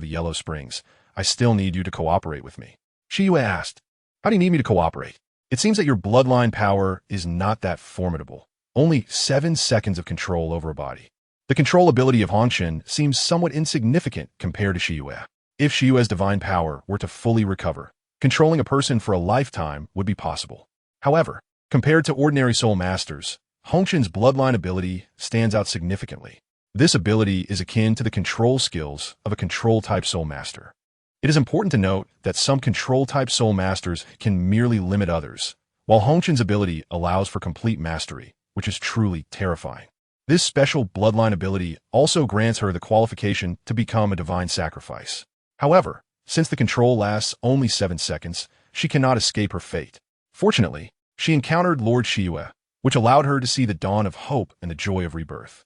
the Yellow Springs, I still need you to cooperate with me. Shiyue asked, how do you need me to cooperate? It seems that your bloodline power is not that formidable. Only 7 seconds of control over a body. The control ability of Hongxuan seems somewhat insignificant compared to Shiyue. If Shiyue's divine power were to fully recover, controlling a person for a lifetime would be possible. However, compared to ordinary soul masters, Hongxuan's bloodline ability stands out significantly. This ability is akin to the control skills of a control-type soul master. It is important to note that some control-type soul masters can merely limit others, while Hongxuan's ability allows for complete mastery, which is truly terrifying. This special bloodline ability also grants her the qualification to become a divine sacrifice. However, since the control lasts only 7 seconds, she cannot escape her fate. Fortunately, she encountered Lord Shiyue, which allowed her to see the dawn of hope and the joy of rebirth.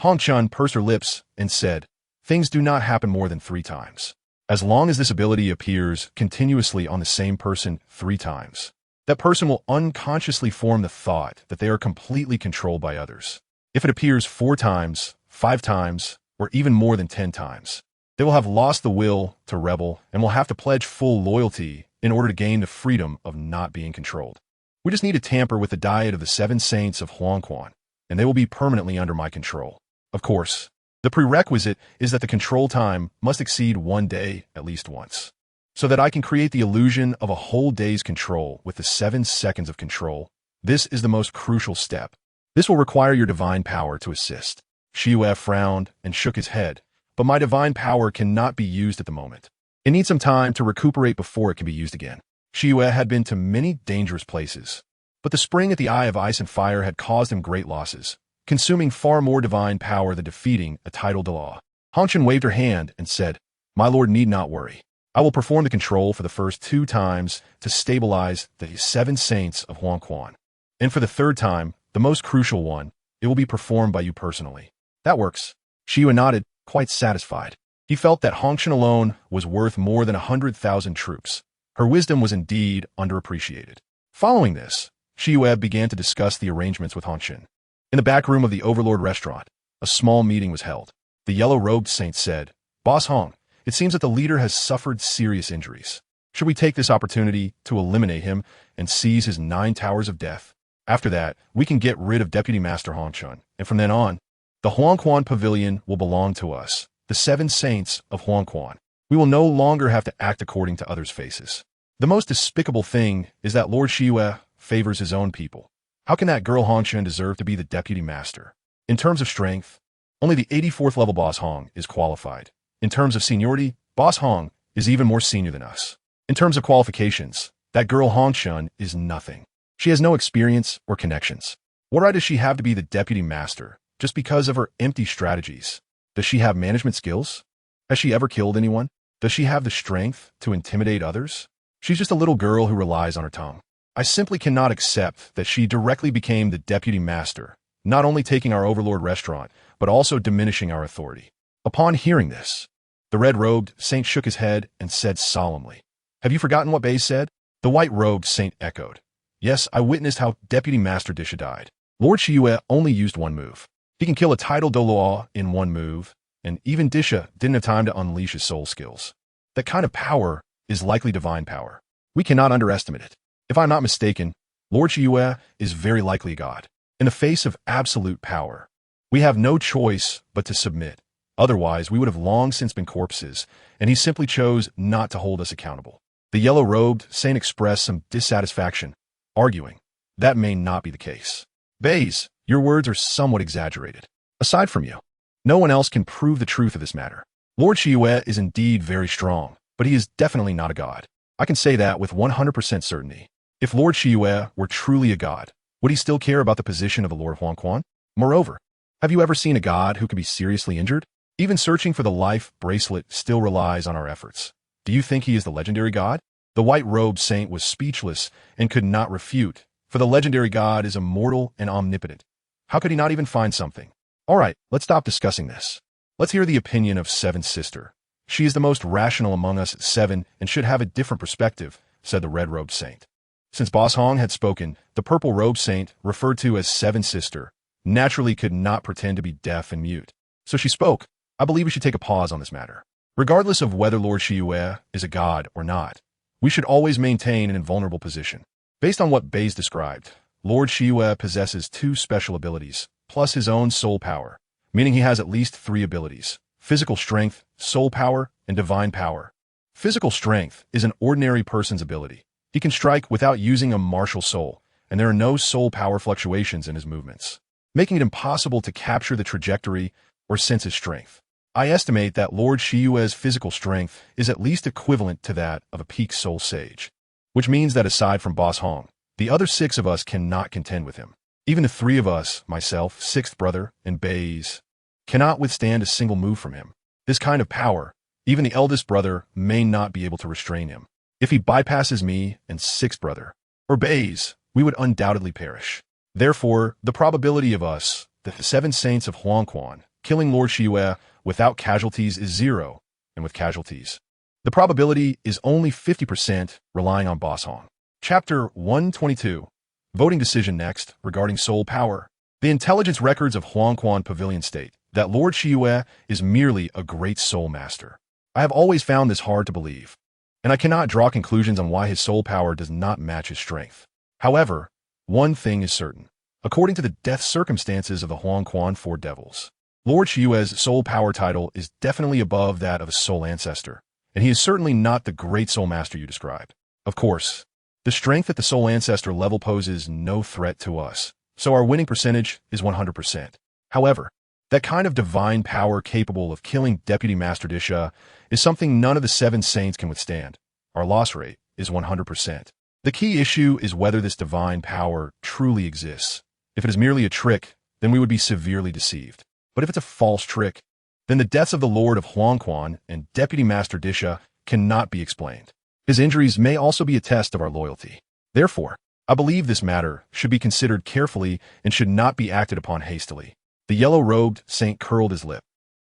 Hongxuan pursed her lips and said, things do not happen more than 3 times. As long as this ability appears continuously on the same person 3 times, that person will unconsciously form the thought that they are completely controlled by others. If it appears 4 times, 5 times, or even more than 10 times, they will have lost the will to rebel and will have to pledge full loyalty in order to gain the freedom of not being controlled. We just need to tamper with the diet of the 7 saints of Huangquan, and they will be permanently under my control. Of course, the prerequisite is that the control time must exceed 1 day at least once, so that I can create the illusion of a whole day's control with the 7 seconds of control. This is the most crucial step. This will require your divine power to assist. Shiyue frowned and shook his head, but my divine power cannot be used at the moment. It needs some time to recuperate before it can be used again. Shiyue had been to many dangerous places, but the spring at the Eye of Ice and Fire had caused him great losses, consuming far more divine power than defeating a title Douluo. Hongxuan waved her hand and said, my lord need not worry. I will perform the control for the first 2 times to stabilize the 7 saints of Huangquan. And for the 3rd time, the most crucial one, it will be performed by you personally. That works. Shiyue nodded, quite satisfied. He felt that Hongxuan alone was worth more than 100,000 troops. Her wisdom was indeed underappreciated. Following this, Shiyue began to discuss the arrangements with Hongxuan. In the back room of the Overlord restaurant, a small meeting was held. The yellow-robed saint said, Boss Hong, it seems that the leader has suffered serious injuries. Should we take this opportunity to eliminate him and seize his 9 towers of death? After that, we can get rid of Deputy Master Hongxuan, and from then on, the Huangquan Pavilion will belong to us, the 7 saints of Huangquan. We will no longer have to act according to others' faces. The most despicable thing is that Lord Shiyue favors his own people. How can that girl Hongxuan deserve to be the deputy master? In terms of strength, only the 84th level Boss Hong is qualified. In terms of seniority, Boss Hong is even more senior than us. In terms of qualifications, that girl Hongxuan is nothing. She has no experience or connections. What right does she have to be the deputy master just because of her empty strategies? Does she have management skills? Has she ever killed anyone? Does she have the strength to intimidate others? She's just a little girl who relies on her tongue. I simply cannot accept that she directly became the deputy master, not only taking our overlord restaurant, but also diminishing our authority. Upon hearing this, the red-robed saint shook his head and said solemnly, have you forgotten what Bei said? The white-robed saint echoed, yes, I witnessed how Deputy Master Disha died. Lord Shiyue only used 1 move. He can kill a title Douluo in 1 move, and even Disha didn't have time to unleash his soul skills. That kind of power is likely divine power. We cannot underestimate it. If I'm not mistaken, Lord Shiyue is very likely a god. In the face of absolute power, we have no choice but to submit. Otherwise, we would have long since been corpses, and he simply chose not to hold us accountable. The yellow-robed saint expressed some dissatisfaction, arguing, that may not be the case. Beis, your words are somewhat exaggerated. Aside from you, no one else can prove the truth of this matter. Lord Shiyue is indeed very strong, but he is definitely not a god. I can say that with 100% certainty. If Lord Shiyue were truly a god, would he still care about the position of the Lord Huangquan? Moreover, have you ever seen a god who could be seriously injured? Even searching for the life bracelet still relies on our efforts. Do you think he is the legendary god? The white-robed saint was speechless and could not refute, for the legendary god is immortal and omnipotent. How could he not even find something? All right, let's stop discussing this. Let's hear the opinion of Seventh Sister. She is the most rational among us 7 and should have a different perspective, said the red-robed saint. Since Boss Hong had spoken, the purple-robed saint, referred to as Seven's sister, naturally could not pretend to be deaf and mute. So she spoke. I believe we should take a pause on this matter. Regardless of whether Lord Shiyue is a god or not, we should always maintain an invulnerable position. Based on what Bays described, Lord Shiyue possesses 2 special abilities, plus his own soul power, meaning he has at least 3 abilities: physical strength, soul power, and divine power. Physical strength is an ordinary person's ability. He can strike without using a martial soul, and there are no soul power fluctuations in his movements, making it impossible to capture the trajectory or sense his strength. I estimate that Lord Shiyue's physical strength is at least equivalent to that of a peak soul sage, which means that aside from Boss Hong, the other 6 of us cannot contend with him. Even the 3 of us, myself, 6th brother, and Bays, cannot withstand a single move from him. This kind of power, even the eldest brother may not be able to restrain him. If he bypasses me and 6th brother, or Bays, we would undoubtedly perish. Therefore, the probability of us, the 7 saints of Huangquan, killing Lord Shiyue without casualties is 0, and with casualties, the probability is only 50% relying on Boss Hong. Chapter 122. Voting decision next, regarding soul power. The intelligence records of Huangquan Pavilion state that Lord Shiyue is merely a great soul master. I have always found this hard to believe, and I cannot draw conclusions on why his soul power does not match his strength. However, one thing is certain. According to the death circumstances of the Huangquan 4 devils, Lord Shiyue's soul power title is definitely above that of a soul ancestor, and he is certainly not the great soul master you described. Of course, the strength at the soul ancestor level poses no threat to us, so our winning percentage is 100%. However, that kind of divine power capable of killing Deputy Master Disha is something none of the 7 saints can withstand. Our loss rate is 100%. The key issue is whether this divine power truly exists. If it is merely a trick, then we would be severely deceived. But if it's a false trick, then the deaths of the Lord of Huangquan and Deputy Master Disha cannot be explained. His injuries may also be a test of our loyalty. Therefore, I believe this matter should be considered carefully and should not be acted upon hastily. The yellow-robed saint curled his lip,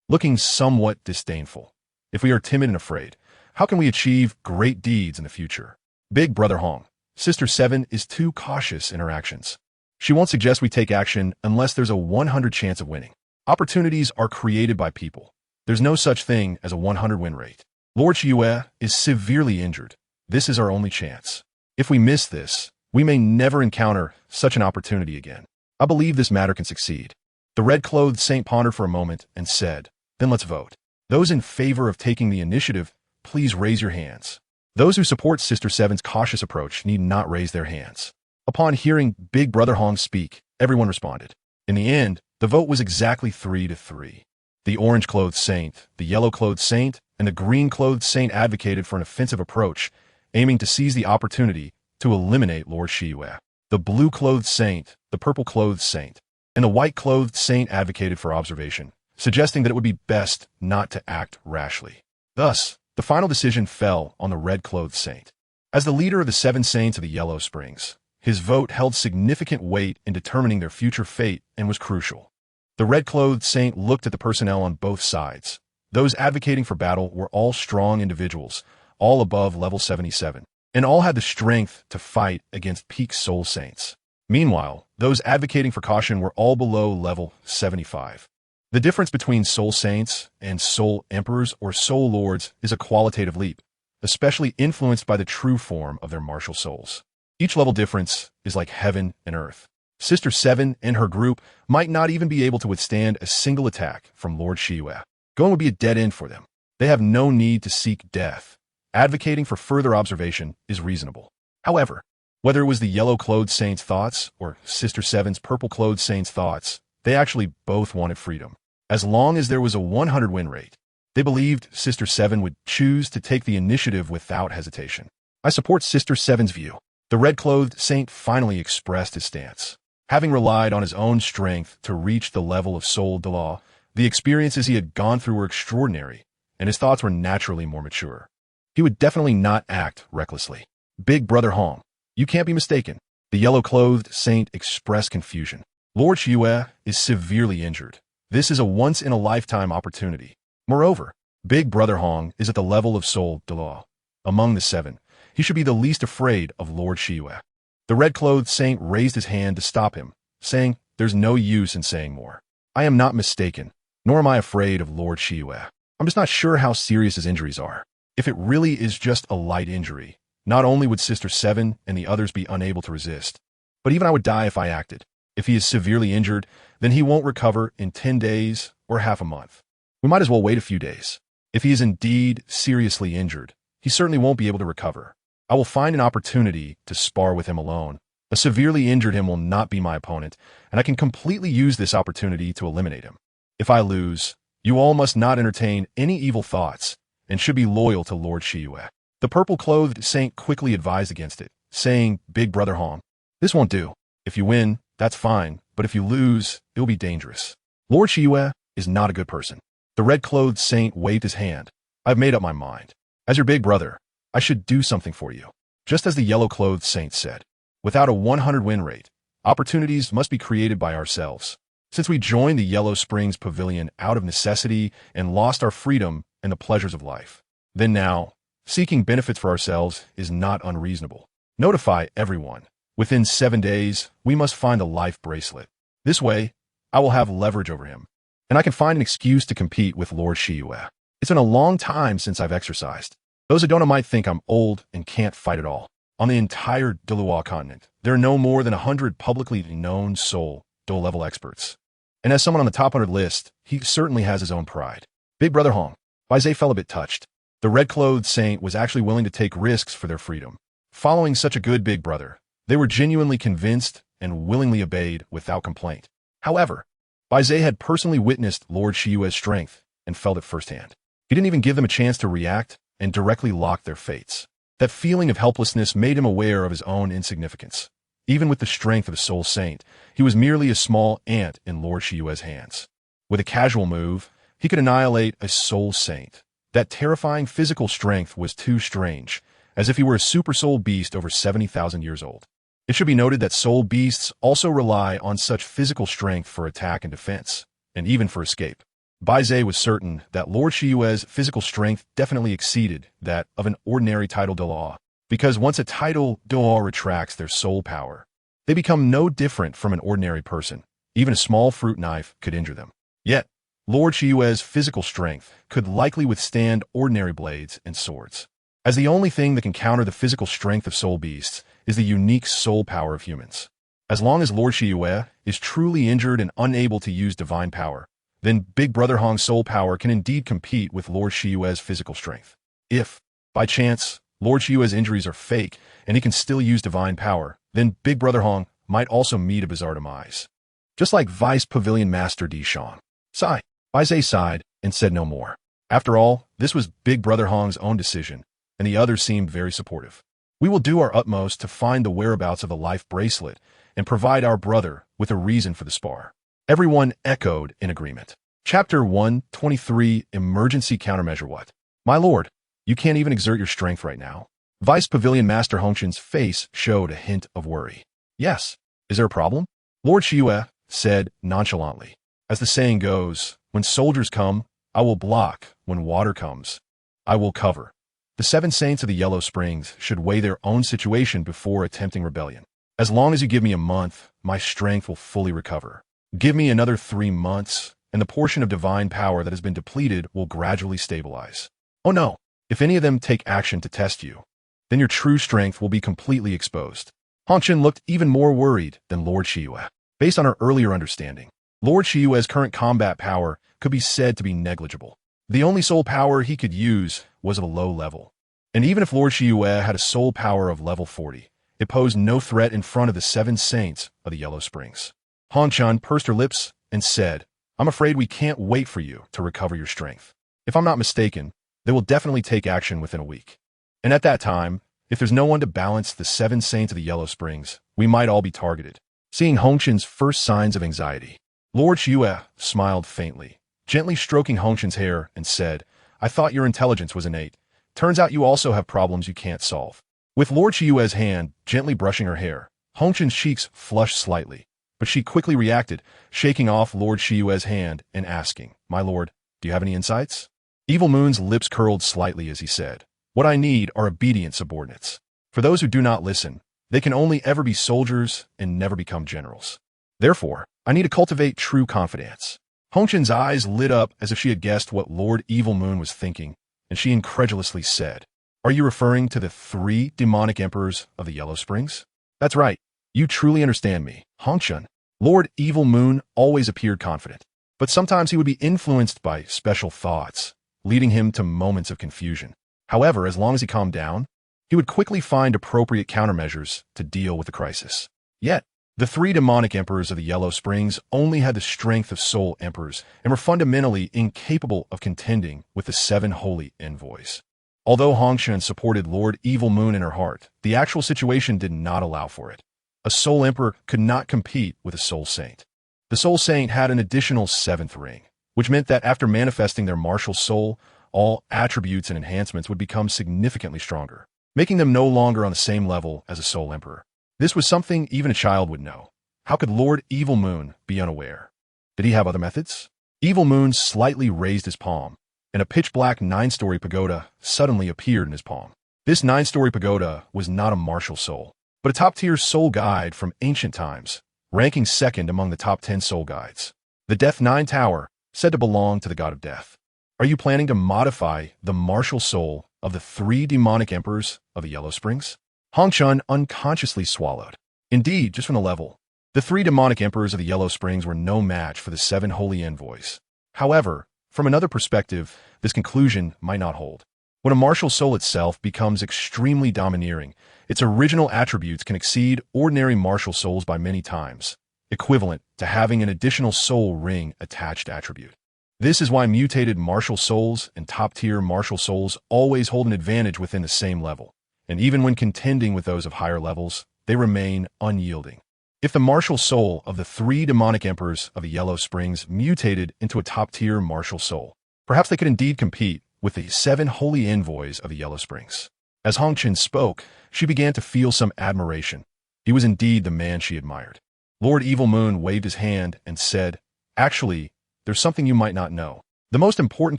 looking somewhat disdainful. If we are timid and afraid, how can we achieve great deeds in the future? Big Brother Hong, Sister 7 is too cautious in her actions. She won't suggest we take action unless there's a 100 chance of winning. Opportunities are created by people. There's no such thing as a 100 win rate. Lord Shiyue is severely injured. This is our only chance. If we miss this, we may never encounter such an opportunity again. I believe this matter can succeed. The red-clothed saint pondered for a moment and said, "Then let's vote. Those in favor of taking the initiative, please raise your hands." Those who support Sister 7's cautious approach need not raise their hands. Upon hearing Big Brother Hong speak, everyone responded. In the end, the vote was exactly 3-3. The orange-clothed saint, the yellow-clothed saint, and the green-clothed saint advocated for an offensive approach, aiming to seize the opportunity to eliminate Lord Shiyue. The blue-clothed saint, the purple-clothed saint, and the white-clothed saint advocated for observation, suggesting that it would be best not to act rashly. Thus, the final decision fell on the red-clothed saint. As the leader of the 7 saints of the Yellow Springs, his vote held significant weight in determining their future fate and was crucial. The red-clothed saint looked at the personnel on both sides. Those advocating for battle were all strong individuals, all above level 77, and all had the strength to fight against peak soul saints. Meanwhile, those advocating for caution were all below level 75. The difference between soul saints and soul emperors or soul lords is a qualitative leap, especially influenced by the true form of their martial souls. Each level difference is like heaven and earth. Sister 7 and her group might not even be able to withstand a single attack from Lord Shiyue. Going would be a dead end for them. They have no need to seek death. Advocating for further observation is reasonable. However, whether it was the yellow-clothed saint's thoughts or Sister 7's purple-clothed saint's thoughts, they actually both wanted freedom. As long as there was a 100 win rate, they believed Sister 7 would choose to take the initiative without hesitation. I support Sister 7's view. The red-clothed saint finally expressed his stance. Having relied on his own strength to reach the level of Soul Douluo, the experiences he had gone through were extraordinary, and his thoughts were naturally more mature. He would definitely not act recklessly. Big Brother Hong, you can't be mistaken. The yellow-clothed saint expressed confusion. Lord Shiyue is severely injured. This is a once-in-a-lifetime opportunity. Moreover, Big Brother Hong is at the level of Soul Douluo. Among the seven, he should be the least afraid of Lord Shiyue. The red-clothed saint raised his hand to stop him, saying, "There's no use in saying more. I am not mistaken, nor am I afraid of Lord Shiyue. I'm just not sure how serious his injuries are. If it really is just a light injury, not only would Sister Seven and the others be unable to resist, but even I would die if I acted. If he is severely injured, then he won't recover in 10 days or half a month. We might as well wait a few days. If he is indeed seriously injured, he certainly won't be able to recover. I will find an opportunity to spar with him alone. A severely injured him will not be my opponent, and I can completely use this opportunity to eliminate him. If I lose, you all must not entertain any evil thoughts and should be loyal to Lord Shiyue." The purple-clothed saint quickly advised against it, saying, "Big Brother Hong, this won't do. If you win, that's fine, but if you lose, it'll be dangerous. Lord Shiyue is not a good person." The red-clothed saint waved his hand. "I've made up my mind. As your big brother, I should do something for you." Just as the yellow-clothed saint said, "Without a 100 win rate, opportunities must be created by ourselves. Since we joined the Yellow Springs Pavilion out of necessity and lost our freedom and the pleasures of life, then now, seeking benefits for ourselves is not unreasonable. Notify everyone. Within 7 days, we must find a life bracelet. This way, I will have leverage over him, and I can find an excuse to compete with Lord Shiyue. It's been a long time since I've exercised. Those who don't know might think I'm old and can't fight at all. On the entire Douluo continent, there are no more than 100 publicly known Soul level experts. And as someone on the top 100 list, he certainly has his own pride." Big Brother Hong. Baizé felt a bit touched. The red-clothed saint was actually willing to take risks for their freedom. Following such a good big brother, they were genuinely convinced and willingly obeyed without complaint. However, Baizé had personally witnessed Lord Shiyue's strength and felt it firsthand. He didn't even give them a chance to react and directly locked their fates. That feeling of helplessness made him aware of his own insignificance. Even with the strength of a soul saint, he was merely a small ant in Lord Shiyue's hands. With a casual move, he could annihilate a soul saint. That terrifying physical strength was too strange, as if he were a super soul beast over 70,000 years old. It should be noted that soul beasts also rely on such physical strength for attack and defense, and even for escape. Baizé was certain that Lord Shiyue's physical strength definitely exceeded that of an ordinary title Douluo, because once a title Douluo retracts their soul power, they become no different from an ordinary person. Even a small fruit knife could injure them. Yet, Lord Shiyue's physical strength could likely withstand ordinary blades and swords. As the only thing that can counter the physical strength of soul beasts is the unique soul power of humans. As long as Lord Shiyue is truly injured and unable to use divine power, then Big Brother Hong's soul power can indeed compete with Lord Shiyue's physical strength. If, by chance, Lord Shiyue's injuries are fake and he can still use divine power, then Big Brother Hong might also meet a bizarre demise. Just like Vice Pavilion Master Di Shang. Sigh. Baizé sighed and said no more. After all, this was Big Brother Hong's own decision, and the others seemed very supportive. "We will do our utmost to find the whereabouts of the life bracelet and provide our brother with a reason for the spar." Everyone echoed in agreement. Chapter 123, Emergency Countermeasure. What? My lord, you can't even exert your strength right now. Vice Pavilion Master Hongshan's face showed a hint of worry. Yes. Is there a problem? Lord Shiyue said nonchalantly. As the saying goes, when soldiers come, I will block. When water comes, I will cover. The 7 saints of the Yellow Springs should weigh their own situation before attempting rebellion. As long as you give me a month, my strength will fully recover. Give me another 3 months, and the portion of divine power that has been depleted will gradually stabilize. Oh no, if any of them take action to test you, then your true strength will be completely exposed. Hongshan looked even more worried than Lord Shiyue. Based on our earlier understanding, Lord Shiyue's current combat power could be said to be negligible. The only soul power he could use was of a low level. And even if Lord Shiyue had a soul power of level 40, it posed no threat in front of the 7 saints of the Yellow Springs. Hongshan pursed her lips and said, "I'm afraid we can't wait for you to recover your strength. If I'm not mistaken, they will definitely take action within a week. And at that time, if there's no one to balance the 7 saints of the Yellow Springs, we might all be targeted." Seeing Hongshan's first signs of anxiety, Lord Shiyue smiled faintly, gently stroking Hongshan's hair and said, "I thought your intelligence was innate. Turns out you also have problems you can't solve." With Lord Shiyue's hand gently brushing her hair, Hongshan's cheeks flushed slightly, but she quickly reacted, shaking off Lord Shiyue's hand and asking, "My lord, do you have any insights?" Evil Moon's lips curled slightly as he said, "What I need are obedient subordinates. For those who do not listen, they can only ever be soldiers and never become generals. Therefore, I need to cultivate true confidence." Hongchen's eyes lit up as if she had guessed what Lord Evil Moon was thinking, and she incredulously said, "Are you referring to the 3 demonic emperors of the Yellow Springs?" "That's right. You truly understand me, Hongchen." Lord Evil Moon always appeared confident, but sometimes he would be influenced by special thoughts, leading him to moments of confusion. However, as long as he calmed down, he would quickly find appropriate countermeasures to deal with the crisis. Yet, the 3 demonic emperors of the Yellow Springs only had the strength of soul emperors and were fundamentally incapable of contending with the 7 holy envoys. Although Hongchen supported Lord Evil Moon in her heart, the actual situation did not allow for it. A soul emperor could not compete with a soul saint. The soul saint had an additional 7th ring, which meant that after manifesting their martial soul, all attributes and enhancements would become significantly stronger, making them no longer on the same level as a soul emperor. This was something even a child would know. How could Lord Evil Moon be unaware? Did he have other methods? Evil Moon slightly raised his palm, and a pitch-black 9-story pagoda suddenly appeared in his palm. This 9-story pagoda was not a martial soul, but a top-tier soul guide from ancient times, ranking 2nd among the top 10 soul guides. The Death 9 Tower, said to belong to the god of death. Are you planning to modify the martial soul of the 3 demonic emperors of the Yellow Springs? Hongchen unconsciously swallowed. Indeed, just from the level, the 3 demonic emperors of the Yellow Springs were no match for the 7 holy envoys. However, from another perspective, this conclusion might not hold. When a martial soul itself becomes extremely domineering, its original attributes can exceed ordinary martial souls by many times, equivalent to having an additional soul ring attached attribute. This is why mutated martial souls and top-tier martial souls always hold an advantage within the same level, and even when contending with those of higher levels, they remain unyielding. If the martial soul of the 3 demonic emperors of the Yellow Springs mutated into a top-tier martial soul, perhaps they could indeed compete with the 7 holy envoys of the Yellow Springs. As Hongchen spoke, she began to feel some admiration. He was indeed the man she admired. Lord Evil Moon waved his hand and said, "Actually, there's something you might not know. The most important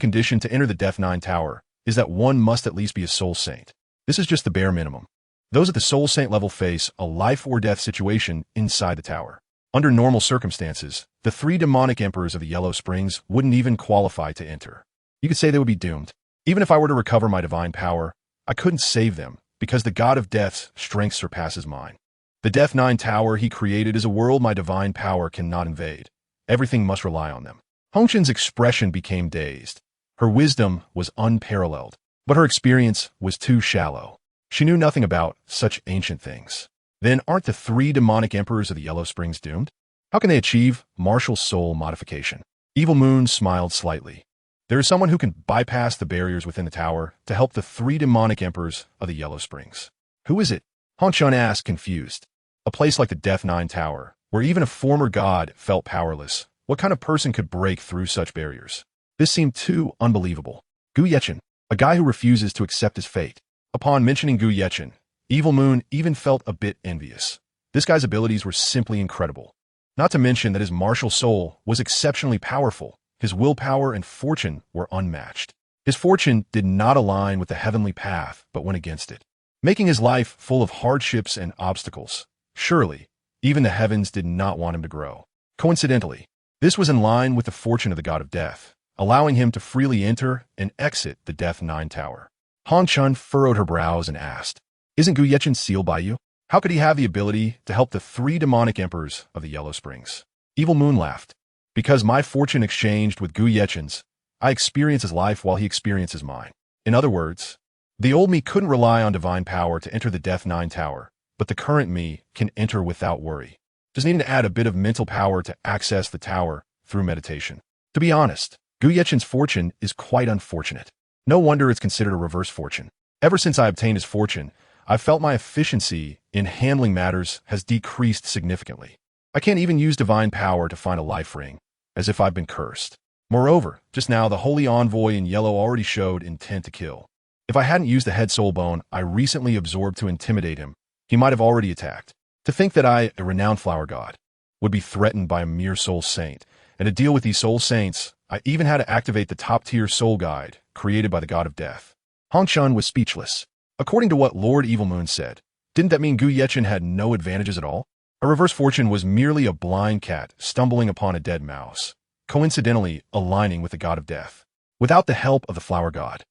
condition to enter the Death 9 Tower is that one must at least be a soul saint. This is just the bare minimum. Those at the soul saint level face a life or death situation inside the tower. Under normal circumstances, the 3 demonic emperors of the Yellow Springs wouldn't even qualify to enter. You could say they would be doomed. Even if I were to recover my divine power, I couldn't save them because the god of death's strength surpasses mine. The Death 9 Tower he created is a world my divine power cannot invade. Everything must rely on them." Hongchen's expression became dazed. Her wisdom was unparalleled, but her experience was too shallow. She knew nothing about such ancient things. Then aren't the 3 demonic emperors of the Yellow Springs doomed? How can they achieve martial soul modification? Evil Moon smiled slightly. There is someone who can bypass the barriers within the tower to help the 3 demonic emperors of the Yellow Springs. Who is it? Hongchen asked, confused. A place like the Death 9 Tower, where even a former god felt powerless. What kind of person could break through such barriers? This seemed too unbelievable. Gu Yechen, a guy who refuses to accept his fate. Upon mentioning Gu Yechen, Evil Moon even felt a bit envious. This guy's abilities were simply incredible. Not to mention that his martial soul was exceptionally powerful. His willpower and fortune were unmatched. His fortune did not align with the heavenly path, but went against it, making his life full of hardships and obstacles. Surely, even the heavens did not want him to grow. Coincidentally, this was in line with the fortune of the god of death, allowing him to freely enter and exit the Death 9 Tower. Hongchen furrowed her brows and asked, "Isn't Gu Yechen sealed by you? How could he have the ability to help the 3 demonic emperors of the Yellow Springs?" Evil Moon laughed. "Because my fortune exchanged with Gu Yechen's, I experience his life while he experiences mine. In other words, the old me couldn't rely on divine power to enter the Death 9 Tower, but the current me can enter without worry. Just needing to add a bit of mental power to access the tower through meditation. To be honest, Gu Yechen's fortune is quite unfortunate. No wonder it's considered a reverse fortune. Ever since I obtained his fortune, I've felt my efficiency in handling matters has decreased significantly. I can't even use divine power to find a life ring, as if I've been cursed. Moreover, just now the holy envoy in yellow already showed intent to kill. If I hadn't used the head soul bone I recently absorbed to intimidate him, he might have already attacked. To think that I, a renowned flower god, would be threatened by a mere soul saint, and to deal with these soul saints, I even had to activate the top-tier soul guide created by the god of death. Hong Chun was speechless. According to what Lord Evil Moon said, didn't that mean Gu Yechen had no advantages at all? A reverse fortune was merely a blind cat stumbling upon a dead mouse, coincidentally aligning with the god of death. Without the help of the flower god,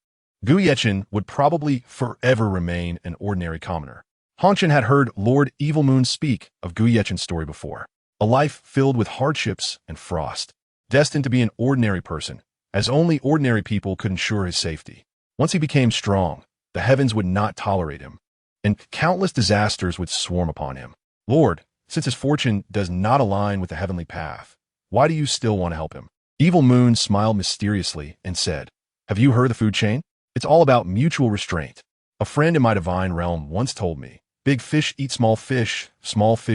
Gu Yechen would probably forever remain an ordinary commoner. Hong Chun had heard Lord Evil Moon speak of Gu Yechen's story before, a life filled with hardships and frost, destined to be an ordinary person, as only ordinary people could ensure his safety. Once he became strong, the heavens would not tolerate him, and countless disasters would swarm upon him. Lord, since his fortune does not align with the heavenly path, why do you still want to help him? Evil Moon smiled mysteriously and said, have you heard the food chain? It's all about mutual restraint. A friend in my divine realm once told me, big fish eat small fish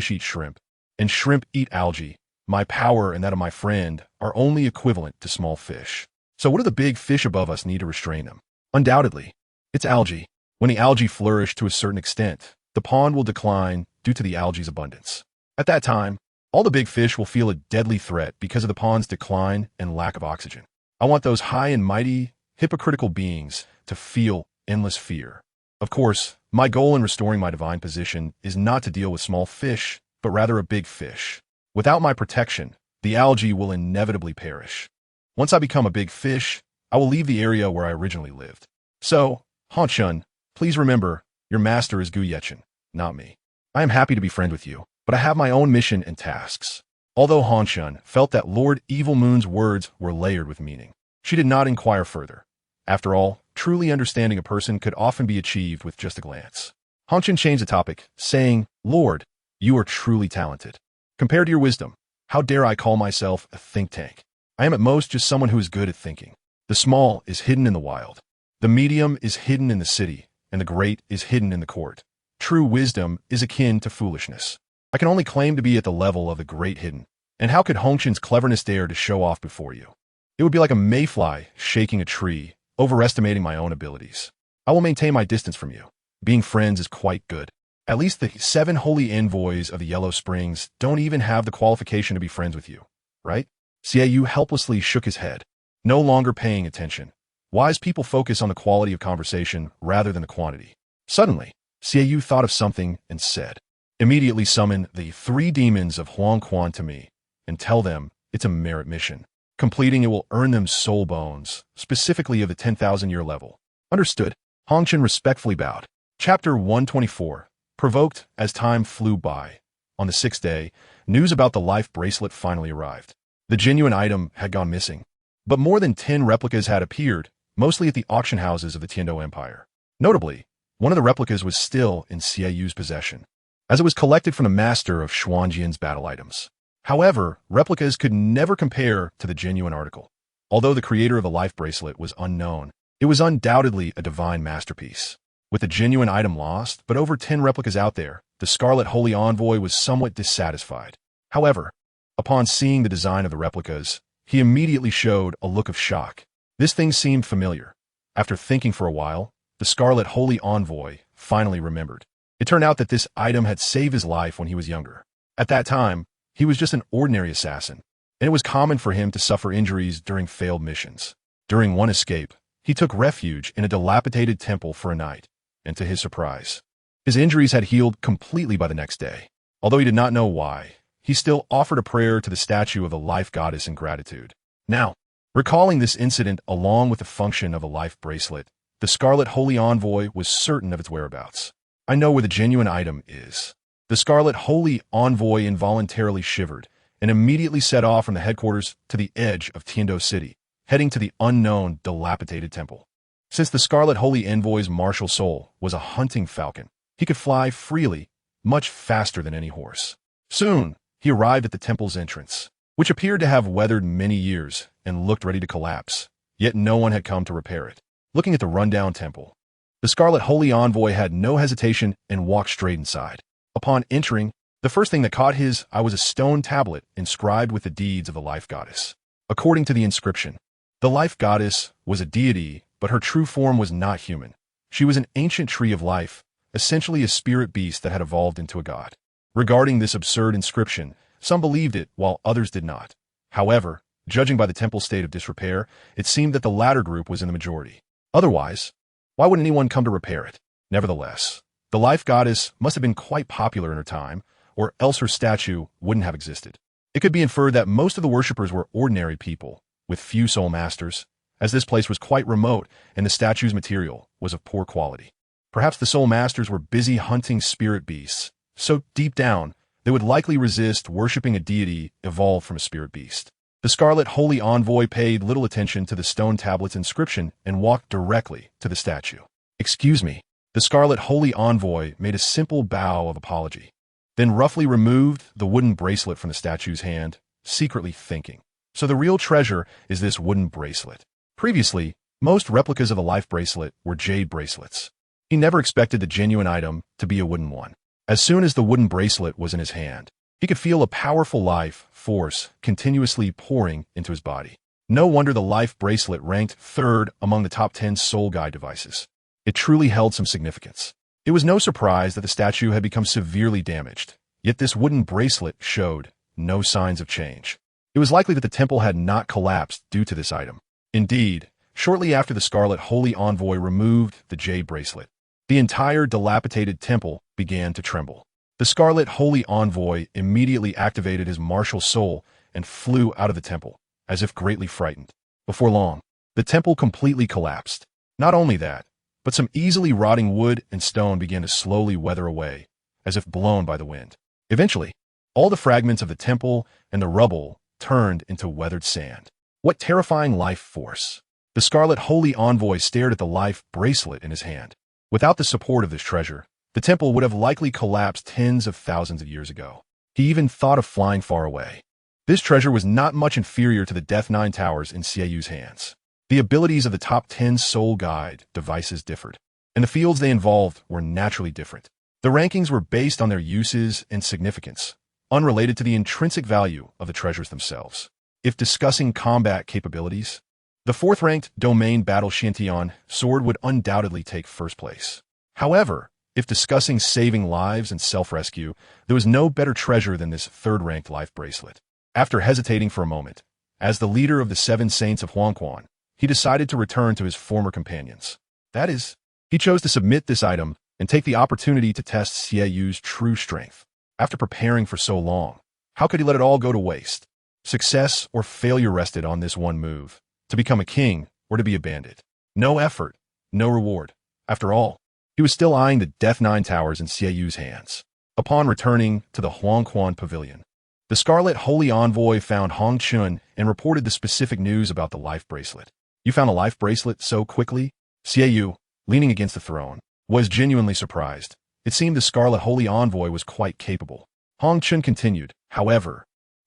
eat shrimp, and shrimp eat algae. My power and that of my friend are only equivalent to small fish. So what do the big fish above us need to restrain them? Undoubtedly, it's algae. When the algae flourish to a certain extent, the pond will decline due to the algae's abundance. At that time, all the big fish will feel a deadly threat because of the pond's decline and lack of oxygen. I want those high and mighty, hypocritical beings to feel endless fear. Of course, my goal in restoring my divine position is not to deal with small fish, but rather a big fish. Without my protection, the algae will inevitably perish. Once I become a big fish, I will leave the area where I originally lived. So, Hong Chun, please remember, your master is Gu Yechen, not me. I am happy to be friend with you, but I have my own mission and tasks. Although Hong Chun felt that Lord Evil Moon's words were layered with meaning, she did not inquire further. After all, truly understanding a person could often be achieved with just a glance. Hong Chun changed the topic, saying, Lord, you are truly talented. Compared to your wisdom, how dare I call myself a think tank? I am at most just someone who is good at thinking. The small is hidden in the wild. The medium is hidden in the city, and the great is hidden in the court. True wisdom is akin to foolishness. I can only claim to be at the level of the great hidden. And how could Hong Chun's cleverness dare to show off before you? It would be like a mayfly shaking a tree, overestimating my own abilities. I will maintain my distance from you. Being friends is quite good. At least the 7 holy envoys of the Yellow Springs don't even have the qualification to be friends with you, right? Xiaoyu helplessly shook his head, no longer paying attention. Wise people focus on the quality of conversation rather than the quantity. Suddenly, Xiaoyu thought of something and said, immediately summon the 3 demons of Huang Quan to me and tell them it's a merit mission. Completing it will earn them soul bones, specifically of the 10,000-year level. Understood. Hong Chun respectfully bowed. Chapter 124. Provoked as time flew by. On the 6th day, news about the life bracelet finally arrived. The genuine item had gone missing, but more than 10 replicas had appeared, mostly at the auction houses of the Tiando Empire. Notably, one of the replicas was still in Xiaoyu's possession, as it was collected from the master of Xuanjian's battle items. However, replicas could never compare to the genuine article. Although the creator of the life bracelet was unknown, it was undoubtedly a divine masterpiece. With the genuine item lost, but over 10 replicas out there, the Scarlet Holy Envoy was somewhat dissatisfied. However, upon seeing the design of the replicas, he immediately showed a look of shock. This thing seemed familiar. After thinking for a while, the Scarlet Holy Envoy finally remembered. It turned out that this item had saved his life when he was younger. At that time, he was just an ordinary assassin, and it was common for him to suffer injuries during failed missions. During one escape, he took refuge in a dilapidated temple for a night, and to his surprise, his injuries had healed completely by the next day. Although he did not know why, he still offered a prayer to the statue of the life goddess in gratitude. Now, recalling this incident along with the function of a life bracelet, the Scarlet Holy Envoy was certain of its whereabouts. I know where the genuine item is. The Scarlet Holy Envoy involuntarily shivered and immediately set off from the headquarters to the edge of Tiando City, heading to the unknown dilapidated temple. Since the Scarlet Holy Envoy's martial soul was a hunting falcon, he could fly freely, much faster than any horse. Soon, he arrived at the temple's entrance, which appeared to have weathered many years and looked ready to collapse, yet no one had come to repair it. Looking at the rundown temple, the Scarlet Holy Envoy had no hesitation and walked straight inside. Upon entering, the first thing that caught his eye was a stone tablet inscribed with the deeds of the life goddess. According to the inscription, the life goddess was a deity, but her true form was not human. She was an ancient tree of life, essentially a spirit beast that had evolved into a god. Regarding this absurd inscription, some believed it while others did not. However, Judging by the temple's state of disrepair, it seemed that the latter group was in the majority. Otherwise, why would anyone come to repair it? Nevertheless, the life goddess must have been quite popular in her time, or else her statue wouldn't have existed. It could be inferred that most of the worshippers were ordinary people, with few soul masters, as this place was quite remote and the statue's material was of poor quality. Perhaps the soul masters were busy hunting spirit beasts, so deep down, they would likely resist worshipping a deity evolved from a spirit beast. The Scarlet Holy Envoy paid little attention to the stone tablet's inscription and walked directly to the statue. "Excuse me." The Scarlet Holy Envoy made a simple bow of apology, then roughly removed the wooden bracelet from the statue's hand, secretly thinking, "So the real treasure is this wooden bracelet." Previously, most replicas of the life bracelet were jade bracelets. He never expected the genuine item to be a wooden one. As soon as the wooden bracelet was in his hand, he could feel a powerful life force continuously pouring into his body. No wonder the life bracelet ranked third among the top 10 soul guide devices. It truly held some significance. It was no surprise that the statue had become severely damaged, yet this wooden bracelet showed no signs of change. It was likely that the temple had not collapsed due to this item. Indeed, shortly after the Scarlet Holy Envoy removed the jade bracelet, the entire dilapidated temple began to tremble. The Scarlet Holy Envoy immediately activated his martial soul and flew out of the temple, as if greatly frightened. Before long, the temple completely collapsed. Not only that, but some easily rotting wood and stone began to slowly weather away, as if blown by the wind. Eventually, all the fragments of the temple and the rubble turned into weathered sand. What terrifying life force! The Scarlet Holy Envoy stared at the life bracelet in his hand. Without the support of this treasure, the temple would have likely collapsed tens of thousands of years ago. He even thought of flying far away. This treasure was not much inferior to the Death Nine Towers in Xieyu's hands. The abilities of the top 10 soul guide devices differed, and the fields they involved were naturally different. The rankings were based on their uses and significance, unrelated to the intrinsic value of the treasures themselves. If discussing combat capabilities, the fourth-ranked Domain Battle Shintian sword would undoubtedly take first place. However, if discussing saving lives and self-rescue, there was no better treasure than this third-ranked life bracelet. After hesitating for a moment, as the leader of the Seven Saints of Huangquan, he decided to return to his former companions. That is, he chose to submit this item and take the opportunity to test Xieyu's true strength. After preparing for so long, how could he let it all go to waste? Success or failure rested on this one move: to become a king or to be a bandit. No effort, no reward. After all, he was still eyeing the Death Nine Towers in Xieyu's hands. Upon returning to the Huangquan Pavilion, the Scarlet Holy Envoy found Hong Chun and reported the specific news about the life bracelet. "You found a life bracelet so quickly?" Xieyu, leaning against the throne, was genuinely surprised. It seemed the Scarlet Holy Envoy was quite capable. Hong Chun continued, "However,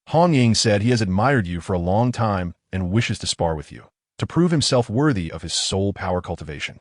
Hong Ying said he has admired you for a long time and wishes to spar with you, to prove himself worthy of his soul power cultivation.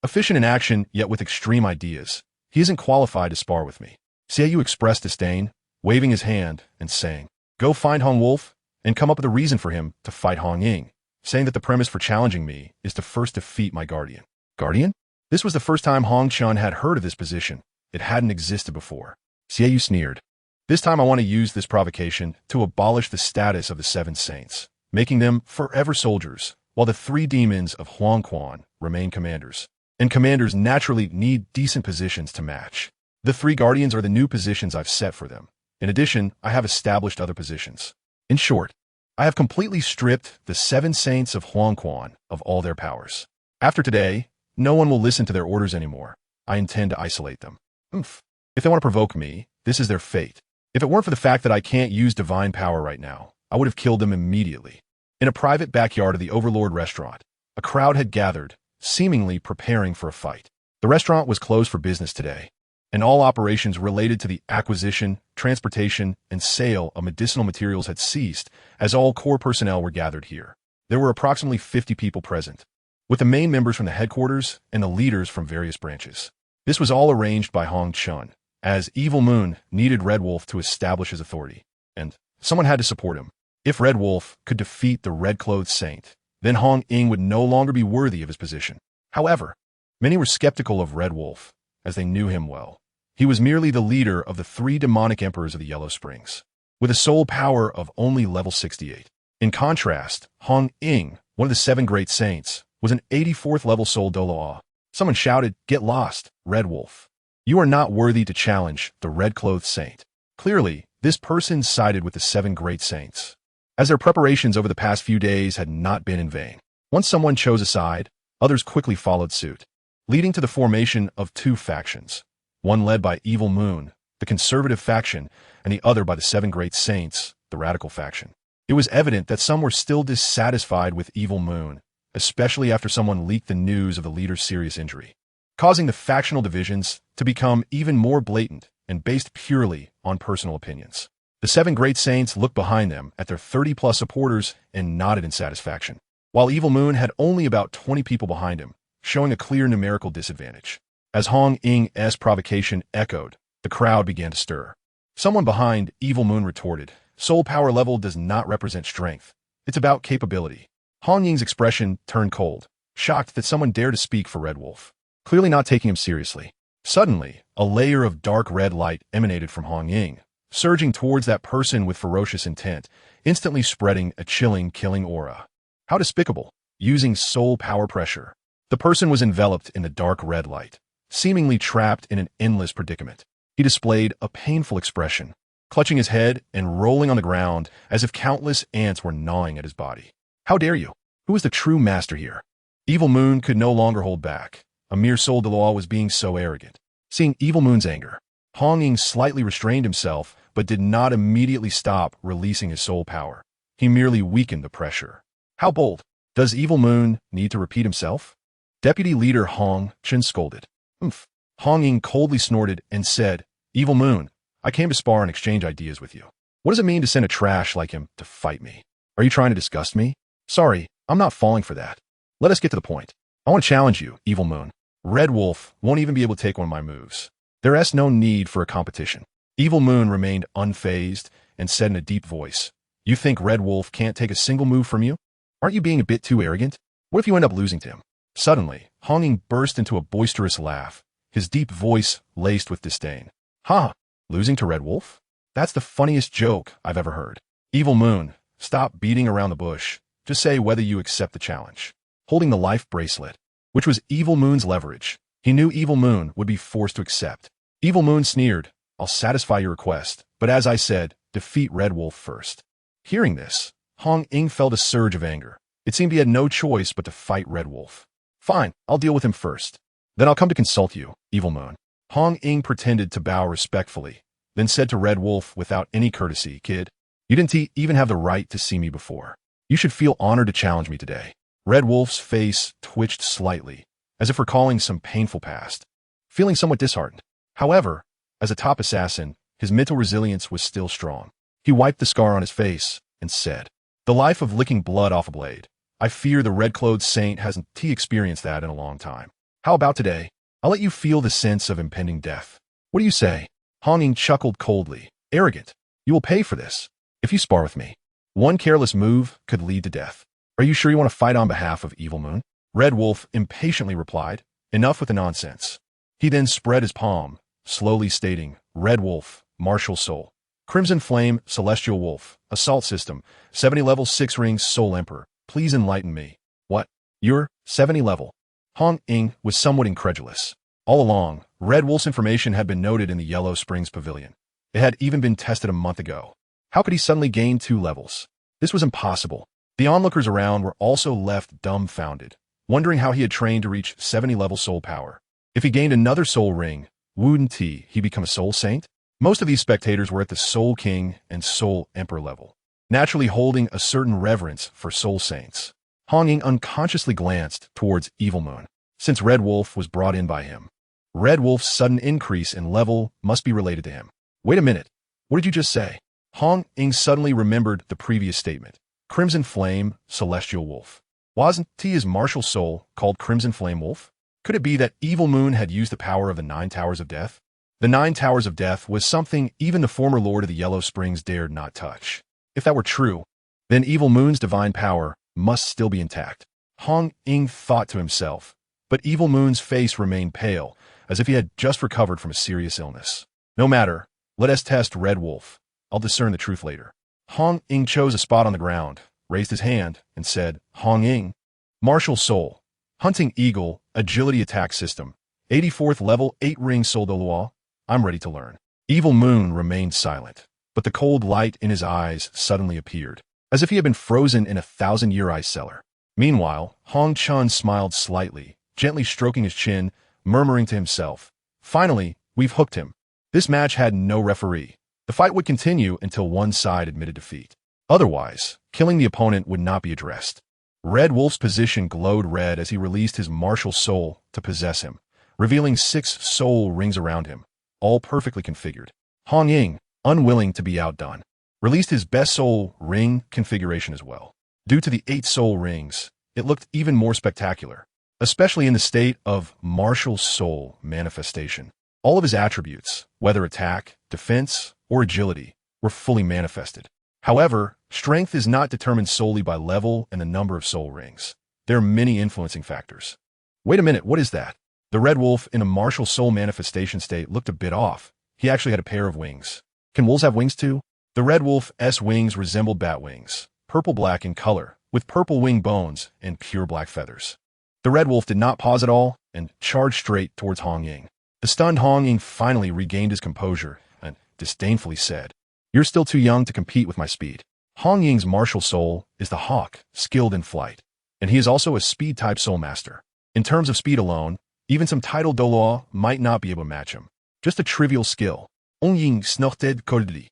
Efficient in action, yet with extreme ideas. He isn't qualified to spar with me." Xieyou expressed disdain, waving his hand and saying, "Go find Hong Wolf and come up with a reason for him to fight Hong Ying, saying that the premise for challenging me is to first defeat my guardian." Guardian? This was the first time Hong Chun had heard of this position. It hadn't existed before. Xieyou sneered. "This time I want to use this provocation to abolish the status of the Seven Saints, making them forever soldiers, while the three demons of Huangquan remain commanders. And commanders naturally need decent positions to match. The three guardians are the new positions I've set for them. In addition, I have established other positions. In short, I have completely stripped the Seven Saints of Huangquan of all their powers. After today, no one will listen to their orders anymore. I intend to isolate them. If they want to provoke me, this is their fate. If it weren't for the fact that I can't use divine power right now, I would have killed them immediately." In a private backyard of the Overlord restaurant, a crowd had gathered, seemingly preparing for a fight. The restaurant was closed for business today, and all operations related to the acquisition, transportation, and sale of medicinal materials had ceased, as all core personnel were gathered here. There were approximately 50 people present, with the main members from the headquarters and the leaders from various branches. This was all arranged by Hong Chun, as Evil Moon needed Red Wolf to establish his authority, and someone had to support him. If Red Wolf could defeat the red-clothed saint, then Hong Ying would no longer be worthy of his position. However, many were skeptical of Red Wolf, as they knew him well. He was merely the leader of the three demonic emperors of the Yellow Springs, with a soul power of only level 68. In contrast, Hong Ying, one of the 7 great saints, was an 84th level soul Douluo. Someone shouted, "Get lost, Red Wolf. You are not worthy to challenge the red-clothed saint." Clearly, this person sided with the 7 great saints, as their preparations over the past few days had not been in vain. Once someone chose a side, others quickly followed suit, leading to the formation of 2 factions, one led by Evil Moon, the conservative faction, and the other by the 7 great saints, the radical faction. It was evident that some were still dissatisfied with Evil Moon, especially after someone leaked the news of the leader's serious injury, causing the factional divisions to become even more blatant and based purely on personal opinions. The 7 great saints looked behind them at their 30-plus supporters and nodded in satisfaction, while Evil Moon had only about 20 people behind him, showing a clear numerical disadvantage. As Hong Ying's provocation echoed, the crowd began to stir. Someone behind Evil Moon retorted, "Soul power level does not represent strength. It's about capability." Hong Ying's expression turned cold, shocked that someone dared to speak for Red Wolf, clearly not taking him seriously. Suddenly, a layer of dark red light emanated from Hong Ying, surging towards that person with ferocious intent, instantly spreading a chilling, killing aura. How despicable! Using soul power pressure. The person was enveloped in the dark red light, seemingly trapped in an endless predicament. He displayed a painful expression, clutching his head and rolling on the ground as if countless ants were gnawing at his body. How dare you? Who is the true master here? Evil Moon could no longer hold back. A mere soul Douluo was being so arrogant. Seeing Evil Moon's anger, Hong Ying slightly restrained himself, but did not immediately stop releasing his soul power. He merely weakened the pressure. How bold! Does Evil Moon need to repeat himself? Deputy Leader Hong Chen scolded. "Humph." Hong Ying coldly snorted and said, "Evil Moon, I came to spar and exchange ideas with you. What does it mean to send a trash like him to fight me? Are you trying to disgust me? Sorry, I'm not falling for that. Let us get to the point. I want to challenge you, Evil Moon. Red Wolf won't even be able to take one of my moves. There is no need for a competition." Evil Moon remained unfazed and said in a deep voice, "You think Red Wolf can't take a single move from you? Aren't you being a bit too arrogant? What if you end up losing to him?" Suddenly, Hong Ying burst into a boisterous laugh, his deep voice laced with disdain. "Ha! Losing to Red Wolf? That's the funniest joke I've ever heard. Evil Moon, stop beating around the bush. Just say whether you accept the challenge." Holding the life bracelet, which was Evil Moon's leverage, he knew Evil Moon would be forced to accept. Evil Moon sneered, "I'll satisfy your request, but as I said, defeat Red Wolf first." Hearing this, Hong Ying felt a surge of anger. It seemed he had no choice but to fight Red Wolf. "Fine, I'll deal with him first. Then I'll come to consult you, Evil Moon." Hong Ying pretended to bow respectfully, then said to Red Wolf without any courtesy, "Kid, you didn't even have the right to see me before. You should feel honored to challenge me today." Red Wolf's face twitched slightly, as if recalling some painful past, feeling somewhat disheartened. However, as a top assassin, his mental resilience was still strong. He wiped the scar on his face and said, "The life of licking blood off a blade. I fear the red-clothed saint hasn't experienced that in a long time. How about today? I'll let you feel the sense of impending death. What do you say?" Hong Ying chuckled coldly. "Arrogant. You will pay for this. If you spar with me, one careless move could lead to death. Are you sure you want to fight on behalf of Evil Moon?" Red Wolf impatiently replied, "Enough with the nonsense." He then spread his palm, slowly stating, "Red Wolf, Martial Soul. Crimson Flame, Celestial Wolf, Assault System, 70 level 6 rings Soul Emperor. Please enlighten me." "What? You're 70 level?" Hong Ying was somewhat incredulous. All along, Red Wolf's information had been noted in the Yellow Springs Pavilion. It had even been tested a month ago. How could he suddenly gain 2 levels? This was impossible. The onlookers around were also left dumbfounded, wondering how he had trained to reach 70 level soul power. If he gained another soul ring, wouldn't he become a soul saint? Most of these spectators were at the Soul King and Soul Emperor level, naturally holding a certain reverence for soul saints. Hong Ying unconsciously glanced towards Evil Moon, since Red Wolf was brought in by him. Red Wolf's sudden increase in level must be related to him. Wait a minute. What did you just say? Hong Ying suddenly remembered the previous statement. Crimson Flame, Celestial Wolf. Wasn't his martial soul called Crimson Flame Wolf? Could it be that Evil Moon had used the power of the 9 Towers of Death? The 9 Towers of Death was something even the former Lord of the Yellow Springs dared not touch. If that were true, then Evil Moon's divine power must still be intact. Hong Ying thought to himself, but Evil Moon's face remained pale, as if he had just recovered from a serious illness. No matter, let us test Red Wolf. I'll discern the truth later. Hong Ying chose a spot on the ground, raised his hand, and said, Hong Ying. Martial Soul. Hunting Eagle, Agility Attack System. 84th level, 8-ring Soul Douluo. I'm ready to learn. Evil Moon remained silent, but the cold light in his eyes suddenly appeared, as if he had been frozen in a 1,000-year ice cellar. Meanwhile, Hong Chun smiled slightly, gently stroking his chin, murmuring to himself, Finally, we've hooked him. This match had no referee. The fight would continue until one side admitted defeat. Otherwise, killing the opponent would not be addressed. Red Wolf's position glowed red as he released his martial soul to possess him, revealing 6 soul rings around him, all perfectly configured. Hong Ying, unwilling to be outdone, released his best soul ring configuration as well. Due to the 8 soul rings, it looked even more spectacular, especially in the state of martial soul manifestation. All of his attributes, whether attack, defense, or agility, were fully manifested. However, strength is not determined solely by level and the number of soul rings. There are many influencing factors. Wait a minute, what is that? The Red Wolf in a martial soul manifestation state looked a bit off. He actually had a pair of wings. Can wolves have wings too? The Red Wolf's wings resembled bat wings, purple-black in color, with purple wing bones and pure black feathers. The Red Wolf did not pause at all and charged straight towards Hong Ying. The stunned Hong Ying finally regained his composure and disdainfully said, You're still too young to compete with my speed. Hong Ying's martial soul is the hawk, skilled in flight, and he is also a speed-type soul master. In terms of speed alone, even some titled Douluo might not be able to match him. Just a trivial skill. Hong Ying snorted coldly,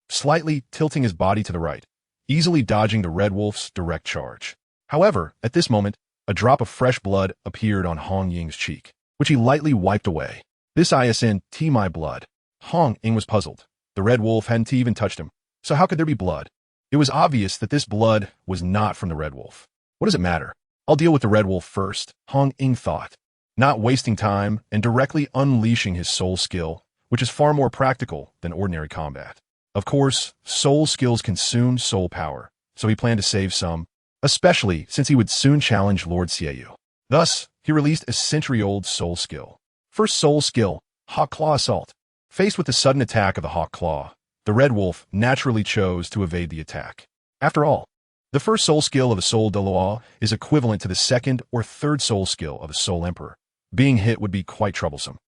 slightly tilting his body to the right, easily dodging the Red Wolf's direct charge. However, at this moment, a drop of fresh blood appeared on Hong Ying's cheek, which he lightly wiped away. This isn't my blood. Hong Ying was puzzled. The Red Wolf hadn't even touched him, so how could there be blood? It was obvious that this blood was not from the Red Wolf. What does it matter? I'll deal with the Red Wolf first, Hong Ying thought, not wasting time and directly unleashing his soul skill, which is far more practical than ordinary combat. Of course, soul skills consume soul power, so he planned to save some, especially since he would soon challenge Lord Xiaoyu. Thus, he released a century-old soul skill. First soul skill, Hawk Claw Assault. Faced with the sudden attack of the Hawk Claw, the Red Wolf naturally chose to evade the attack. After all, the first soul skill of a Soul Douluo is equivalent to the second or third soul skill of a Soul Emperor. Being hit would be quite troublesome.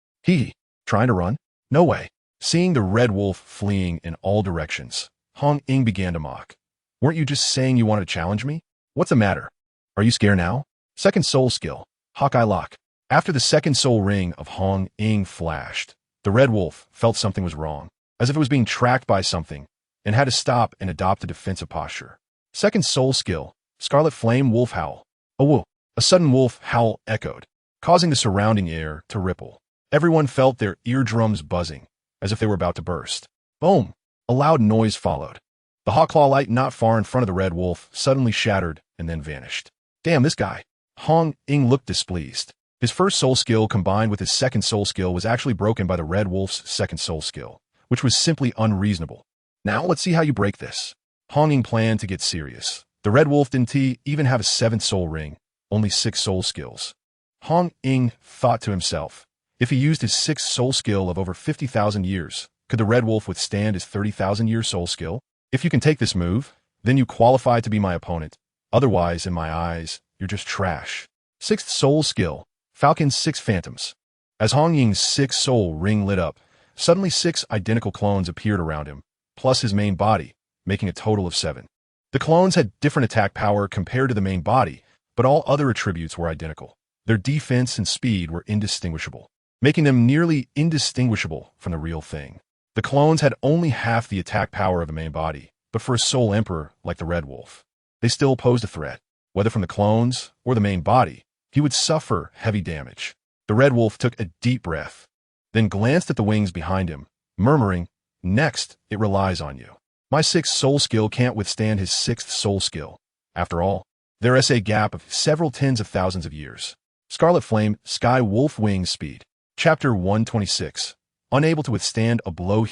Trying to run? No way. Seeing the Red Wolf fleeing in all directions, Hong Ying began to mock. Weren't you just saying you wanted to challenge me? What's the matter? Are you scared now? Second soul skill, Hawkeye Lock. After the second soul ring of Hong Ying flashed, the Red Wolf felt something was wrong, as if it was being tracked by something, and had to stop and adopt a defensive posture. Second soul skill, Scarlet Flame Wolf Howl. A woo! A sudden wolf howl echoed, causing the surrounding air to ripple. Everyone felt their eardrums buzzing, as if they were about to burst. Boom! A loud noise followed. The Hawk Claw light not far in front of the Red Wolf suddenly shattered and then vanished. Damn, this guy. Hong Ying looked displeased. His first soul skill combined with his second soul skill was actually broken by the Red Wolf's second soul skill, which was simply unreasonable. Now let's see how you break this. Hong Ying planned to get serious. The Red Wolf didn't even have a 7th soul ring, only 6 soul skills. Hong Ying thought to himself, if he used his 6th soul skill of over 50,000 years, could the Red Wolf withstand his 30,000-year soul skill? If you can take this move, then you qualify to be my opponent. Otherwise, in my eyes, you're just trash. 6th soul skill, Falcon's 6 Phantoms. As Hong Ying's 6th soul ring lit up, suddenly 6 identical clones appeared around him, plus his main body, making a total of 7. The clones had different attack power compared to the main body, but all other attributes were identical. Their defense and speed were indistinguishable, making them nearly indistinguishable from the real thing. The clones had only half the attack power of the main body, but for a Soul Emperor like the Red Wolf, they still posed a threat. Whether from the clones or the main body, he would suffer heavy damage. The Red Wolf took a deep breath, then glanced at the wings behind him, murmuring, Next, it relies on you. My 6th soul skill can't withstand his 6th soul skill. After all, there is a gap of several tens of thousands of years. Scarlet Flame, Sky Wolf Wings Speed. Chapter 126. Unable to withstand a blow,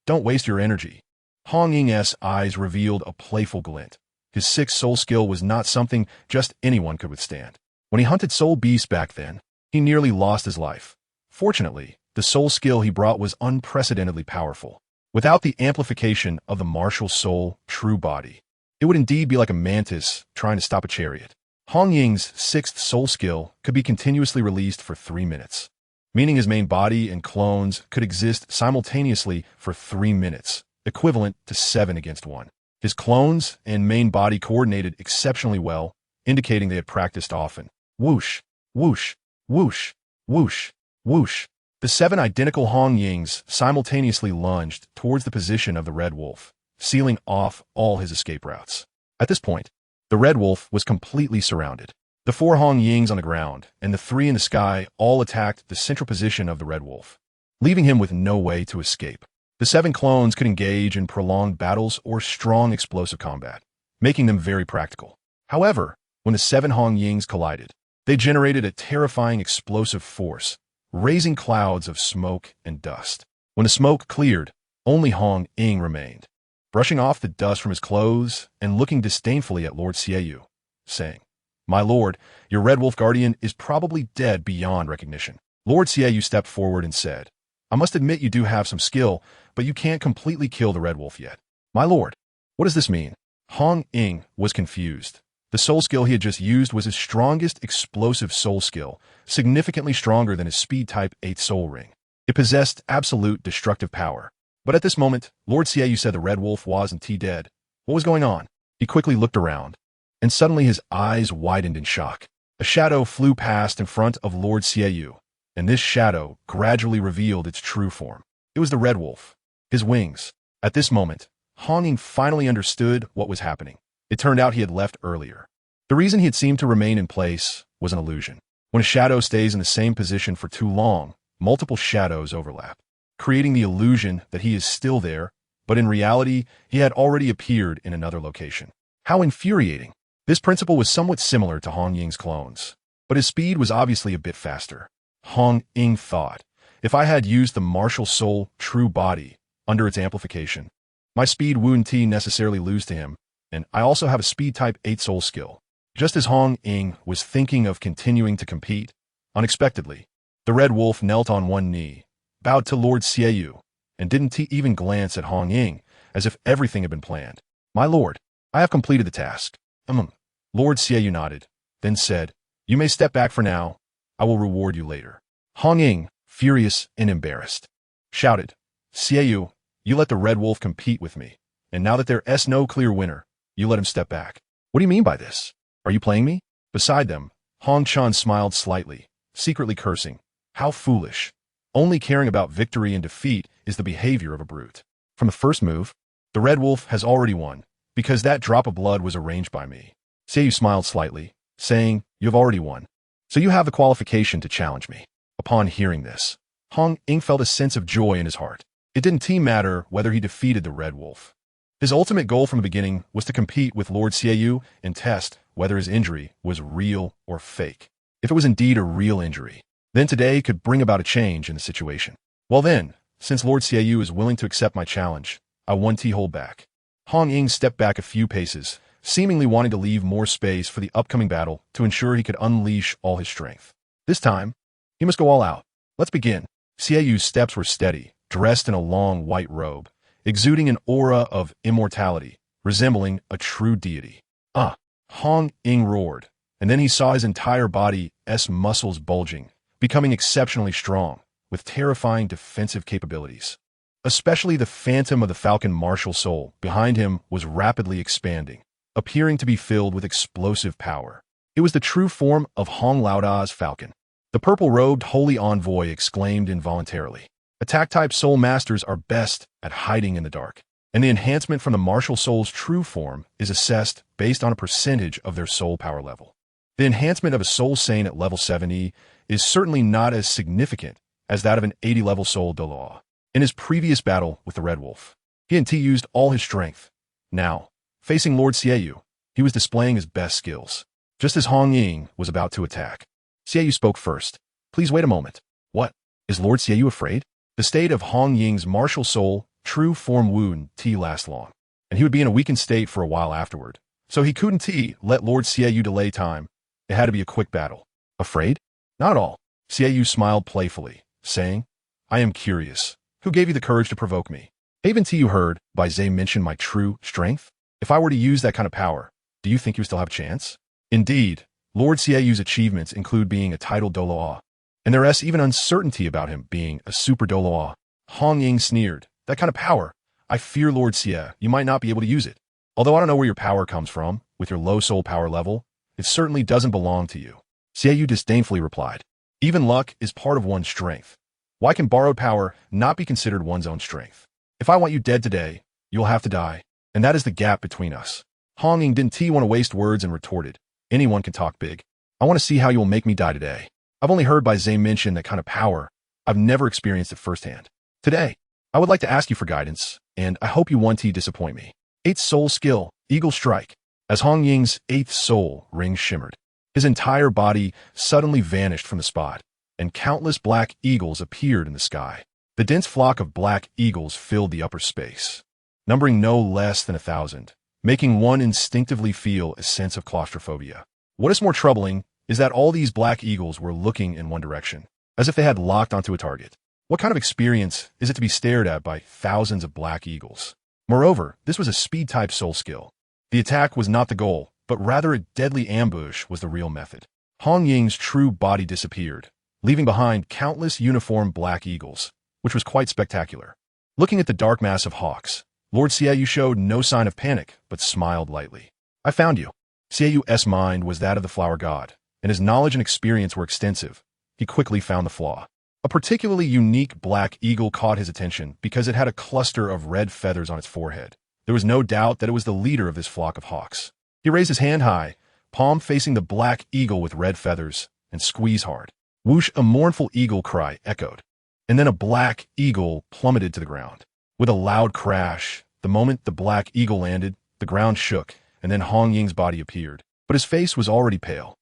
don't waste your energy. Hong Ying's eyes revealed a playful glint. His 6th soul skill was not something just anyone could withstand. When he hunted soul beasts back then, he nearly lost his life. Fortunately, the soul skill he brought was unprecedentedly powerful. Without the amplification of the martial soul true body, It would indeed be like a mantis trying to stop a chariot. Hong Ying's sixth soul skill could be continuously released for 3 minutes, meaning his main body and clones could exist simultaneously for 3 minutes, equivalent to 7 against 1. His clones and main body coordinated exceptionally well, indicating they had practiced often. Whoosh, whoosh, whoosh, whoosh, whoosh. The 7 identical Hong Yings simultaneously lunged towards the position of the Red Wolf, sealing off all his escape routes. At this point, the Red Wolf was completely surrounded. The 4 Hong Yings on the ground and the 3 in the sky all attacked the central position of the Red Wolf, leaving him with no way to escape. The 7 clones could engage in prolonged battles or strong explosive combat, making them very practical. However, when the 7 Hong Yings collided, they generated a terrifying explosive force, raising clouds of smoke and dust. When the smoke cleared, only Hong Ying remained, brushing off the dust from his clothes and looking disdainfully at Lord Xiaoyu, saying, "My lord, your Red Wolf Guardian is probably dead beyond recognition." Lord Xiaoyu stepped forward and said, "I must admit you do have some skill, but you can't completely kill the Red Wolf yet." "My lord, what does this mean?" Hong Ying was confused. The soul skill he had just used was his strongest explosive soul skill, significantly stronger than his speed type 8 soul ring. It possessed absolute destructive power. But at this moment, Lord Xiaoyu said the Red Wolf wasn't dead. What was going on? He quickly looked around, and suddenly his eyes widened in shock. A shadow flew past in front of Lord Xiaoyu, and this shadow gradually revealed its true form. It was the Red Wolf. His wings. At this moment, Hong Ying finally understood what was happening. It turned out he had left earlier. The reason he had seemed to remain in place was an illusion. When a shadow stays in the same position for too long, multiple shadows overlap, creating the illusion that he is still there, but in reality, he had already appeared in another location. How infuriating. This principle was somewhat similar to Hong Ying's clones, but his speed was obviously a bit faster. Hong Ying thought, if I had used the martial soul true body under its amplification, my speed wouldn't necessarily lose to him, and I also have a speed type 8 soul skill. Just as Hong Ying was thinking of continuing to compete, unexpectedly, the Red Wolf knelt on one knee, bowed to Lord Xiaoyu, and didn't even glance at Hong Ying, as if everything had been planned. "My lord, I have completed the task." Lord Xiaoyu nodded, then said, "You may step back for now. I will reward you later." Hong Ying, furious and embarrassed, shouted, "Xiaoyu, you let the Red Wolf compete with me, and now that there is no clear winner, you let him step back. What do you mean by this? Are you playing me?" Beside them, Hong Chan smiled slightly, secretly cursing. How foolish. Only caring about victory and defeat is the behavior of a brute. From the first move, the Red Wolf has already won, because that drop of blood was arranged by me. Xiaoyu smiled slightly, saying, "You have already won, so you have the qualification to challenge me." Upon hearing this, Hong Ying felt a sense of joy in his heart. It didn't matter whether he defeated the Red Wolf. His ultimate goal from the beginning was to compete with Lord Xiaoyu and test whether his injury was real or fake. If it was indeed a real injury, then today could bring about a change in the situation. Well then, since Lord Xiaoyu is willing to accept my challenge, I won't hold back. Hong Ying stepped back a few paces, seemingly wanting to leave more space for the upcoming battle to ensure he could unleash all his strength. This time, he must go all out. Let's begin. Xiaoyu's steps were steady, dressed in a long white robe, exuding an aura of immortality, resembling a true deity. Hong Ying roared, and then he saw his entire body's muscles bulging, becoming exceptionally strong, with terrifying defensive capabilities. Especially the phantom of the Falcon martial soul behind him was rapidly expanding, appearing to be filled with explosive power. It was the true form of Hong Laoda's Falcon. The purple-robed holy envoy exclaimed involuntarily. Attack-type soul masters are best at hiding in the dark, and the enhancement from the martial soul's true form is assessed based on a percentage of their soul power level. The enhancement of a soul Saint at level 70 is certainly not as significant as that of an 80-level soul Douluo. In his previous battle with the Red Wolf, he used all his strength. Now, facing Lord Xiaoyu, he was displaying his best skills. Just as Hong Ying was about to attack, Xiaoyu spoke first. "Please wait a moment. What? Is Lord Xiaoyu afraid?" The state of Hong Ying's martial soul true form wouldn't last long, and he would be in a weakened state for a while afterward. So he couldn't let Lord Xiaoyu delay time. It had to be a quick battle. "Afraid? Not at all." Xiaoyu smiled playfully, saying, "I am curious. Who gave you the courage to provoke me? Haven't you heard Bai Zhe mention my true strength?" If I were to use that kind of power, do you think you still have a chance? Indeed, Lord Xieyu's achievements include being a titled Douluo, and there is even uncertainty about him being a super Douluo. Hong Ying sneered. That kind of power? I fear, Lord Xie, you might not be able to use it. Although I don't know where your power comes from, with your low soul power level, it certainly doesn't belong to you. Xieyou disdainfully replied. Even luck is part of one's strength. Why can borrowed power not be considered one's own strength? If I want you dead today, you'll have to die, and that is the gap between us. Hong Ying didn't want to waste words and retorted. Anyone can talk big. I want to see how you will make me die today. I've only heard by Zay mention that kind of power. I've never experienced it firsthand. Today, I would like to ask you for guidance, and I hope you won't disappoint me. 8th Soul Skill, Eagle Strike. As Hong Ying's 8th Soul ring shimmered, his entire body suddenly vanished from the spot, and countless black eagles appeared in the sky. The dense flock of black eagles filled the upper space, numbering no less than 1,000, making one instinctively feel a sense of claustrophobia. What is more troubling is that all these black eagles were looking in one direction, as if they had locked onto a target. What kind of experience is it to be stared at by thousands of black eagles? Moreover, this was a speed-type soul skill. The attack was not the goal, but rather a deadly ambush was the real method. Hong Ying's true body disappeared, leaving behind countless uniformed black eagles, which was quite spectacular. Looking at the dark mass of hawks, Lord Xieyou showed no sign of panic, but smiled lightly. I found you. Xieyu's mind was that of the flower god, and his knowledge and experience were extensive. He quickly found the flaw. A particularly unique black eagle caught his attention because it had a cluster of red feathers on its forehead. There was no doubt that it was the leader of this flock of hawks. He raised his hand high, palm facing the black eagle with red feathers, and squeezed hard. Whoosh, a mournful eagle cry echoed, and then a black eagle plummeted to the ground. With a loud crash, the moment the black eagle landed, the ground shook, and then Hong Ying's body appeared. But his face was already pale.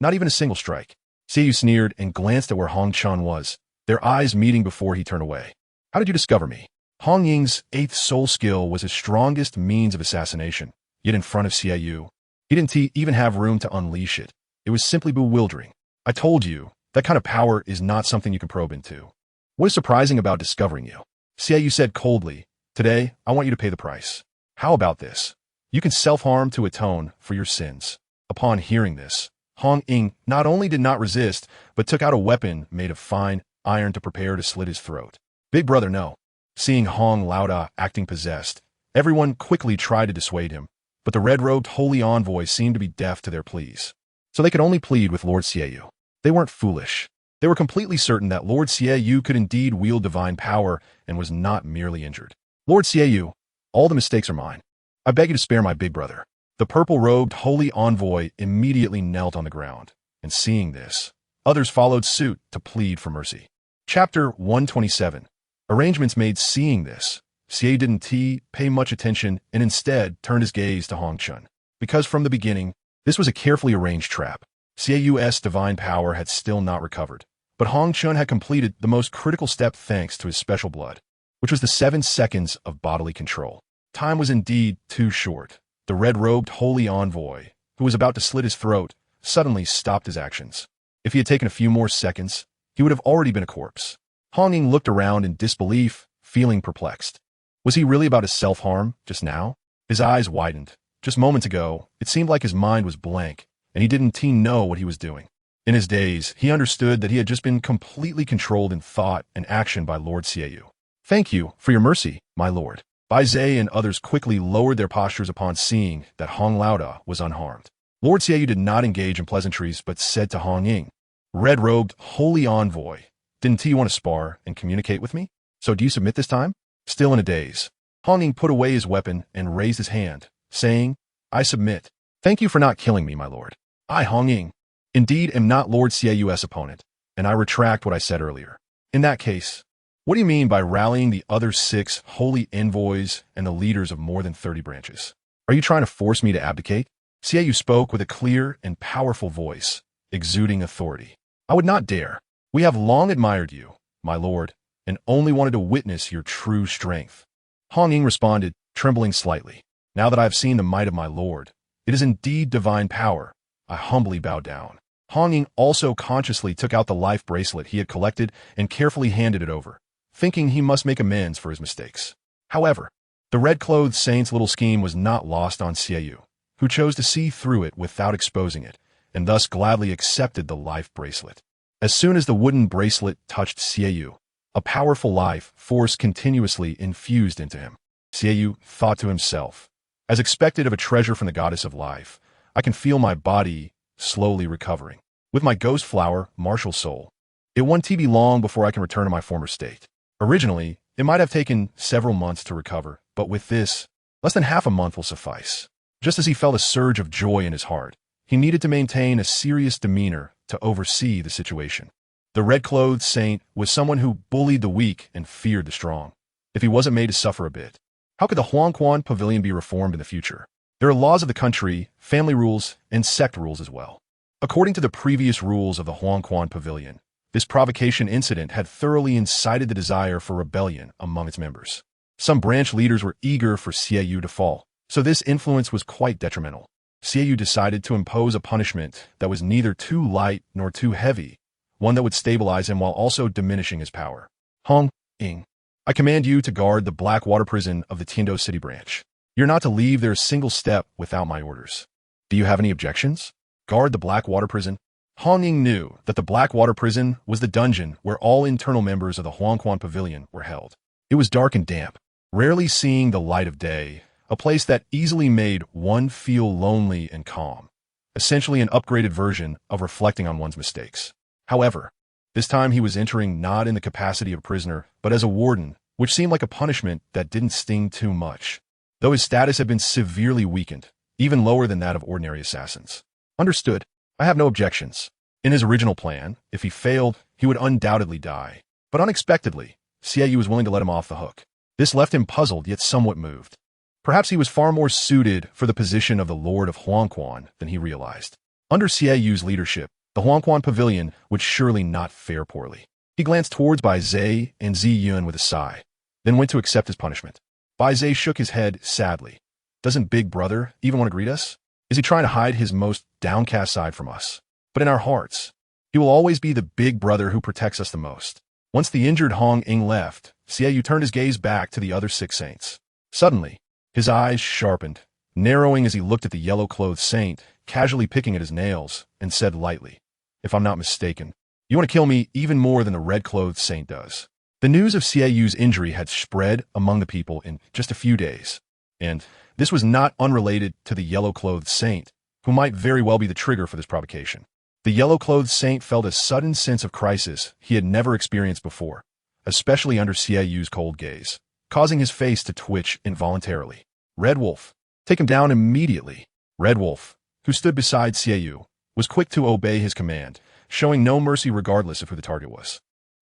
Not even a single strike. Xieyou sneered and glanced at where Hong Chun was, their eyes meeting before he turned away. How did you discover me? Hong Ying's 8th soul skill was his strongest means of assassination, yet in front of Xieyou, he didn't even have room to unleash it. It was simply bewildering. I told you, that kind of power is not something you can probe into. What is surprising about discovering you? Xieyou said coldly, today, I want you to pay the price. How about this? You can self-harm to atone for your sins. Upon hearing this, Hong Ying not only did not resist, but took out a weapon made of fine iron to prepare to slit his throat. Big brother, no. Seeing Hong Lauda acting possessed, everyone quickly tried to dissuade him, but the red-robed holy envoy seemed to be deaf to their pleas. So they could only plead with Lord Xieyou. They weren't foolish. They were completely certain that Lord Xieyou could indeed wield divine power and was not merely injured. Lord Xieyou, all the mistakes are mine. I beg you to spare my big brother. The purple-robed holy envoy immediately knelt on the ground, and seeing this, others followed suit to plead for mercy. Chapter 127. Arrangements made. Seeing this, Xie didn't pay much attention and instead turned his gaze to Hong Chun. Because from the beginning, this was a carefully arranged trap. Xieyu's divine power had still not recovered, but Hong Chun had completed the most critical step thanks to his special blood, which was the 7 seconds of bodily control. Time was indeed too short. The red-robed holy envoy, who was about to slit his throat, suddenly stopped his actions. If he had taken a few more seconds, he would have already been a corpse. Hong Ying looked around in disbelief, feeling perplexed. Was he really about to self-harm just now? His eyes widened. Just moments ago, it seemed like his mind was blank, and he didn't know what he was doing. In his daze, he understood that he had just been completely controlled in thought and action by Lord Xieyou. Thank you for your mercy, my lord. Bai Zhe and others quickly lowered their postures upon seeing that Hong Lauda was unharmed. Lord Xieyou did not engage in pleasantries but said to Hong Ying, red-robed holy envoy, didn't you want to spar and communicate with me? So do you submit this time? Still in a daze, Hong Ying put away his weapon and raised his hand, saying, I submit. Thank you for not killing me, my lord. I, Hong Ying, indeed am not Lord Xieyu's opponent, and I retract what I said earlier. In that case, what do you mean by rallying the other 6 holy envoys and the leaders of more than 30 branches? Are you trying to force me to abdicate? Xieyou spoke with a clear and powerful voice, exuding authority. I would not dare. We have long admired you, my lord, and only wanted to witness your true strength. Hong Ying responded, trembling slightly. Now that I have seen the might of my lord, it is indeed divine power. I humbly bow down. Hong Ying also consciously took out the life bracelet he had collected and carefully handed it over, thinking he must make amends for his mistakes. However, The red-clothed saint's little scheme was not lost on Xiaoyu, who chose to see through it without exposing it, and thus gladly accepted the life bracelet. As soon as the wooden bracelet touched Xiaoyu, a powerful life force continuously infused into him. Xiaoyu thought to himself, as expected of a treasure from the goddess of life, I can feel my body slowly recovering. With my ghost flower, martial soul, it won't be long before I can return to my former state. Originally, it might have taken several months to recover, but with this, less than half a month will suffice. Just as he felt a surge of joy in his heart, he needed to maintain a serious demeanor to oversee the situation. The red-clothed saint was someone who bullied the weak and feared the strong. If he wasn't made to suffer a bit, how could the Huangquan Pavilion be reformed in the future? There are laws of the country, family rules, and sect rules as well. According to the previous rules of the Huangquan Pavilion, this provocation incident had thoroughly incited the desire for rebellion among its members. Some branch leaders were eager for Xiaoyu to fall, so this influence was quite detrimental. Xiaoyu decided to impose a punishment that was neither too light nor too heavy, one that would stabilize him while also diminishing his power. Hong Ying, I command you to guard the Black Water Prison of the Tiando City branch. You're not to leave there a single step without my orders. Do you have any objections? Guard the Black Water Prison? Hong Ying knew that the Black Water Prison was the dungeon where all internal members of the Huangquan Pavilion were held. It was dark and damp, rarely seeing the light of day, a place that easily made one feel lonely and calm, essentially an upgraded version of reflecting on one's mistakes. However, this time he was entering not in the capacity of a prisoner, but as a warden, which seemed like a punishment that didn't sting too much, though his status had been severely weakened, even lower than that of ordinary assassins. Understood. I have no objections. In his original plan, if he failed, he would undoubtedly die. But unexpectedly, Xiaoyu was willing to let him off the hook. This left him puzzled yet somewhat moved. Perhaps he was far more suited for the position of the Lord of Huangquan than he realized. Under Xiaoyu's leadership, the Huangquan Pavilion would surely not fare poorly. He glanced towards Bai Zhe and Zi Yun with a sigh, then went to accept his punishment. Bai Zhe shook his head sadly. Doesn't Big Brother even want to greet us? Is he trying to hide his most downcast side from us? But in our hearts, he will always be the big brother who protects us the most. Once the injured Hong Ying left, Xiaoyu turned his gaze back to the other 6 saints. Suddenly, his eyes sharpened, narrowing as he looked at the yellow-clothed saint, casually picking at his nails, and said lightly, if I'm not mistaken, you want to kill me even more than the red-clothed saint does. The news of Xiaoyu's injury had spread among the people in just a few days, and this was not unrelated to the yellow-clothed saint, who might very well be the trigger for this provocation. The yellow-clothed saint felt a sudden sense of crisis he had never experienced before, especially under Xiaoyu's cold gaze, causing his face to twitch involuntarily. Red Wolf, take him down immediately. Red Wolf, who stood beside Xiaoyu, was quick to obey his command, showing no mercy regardless of who the target was.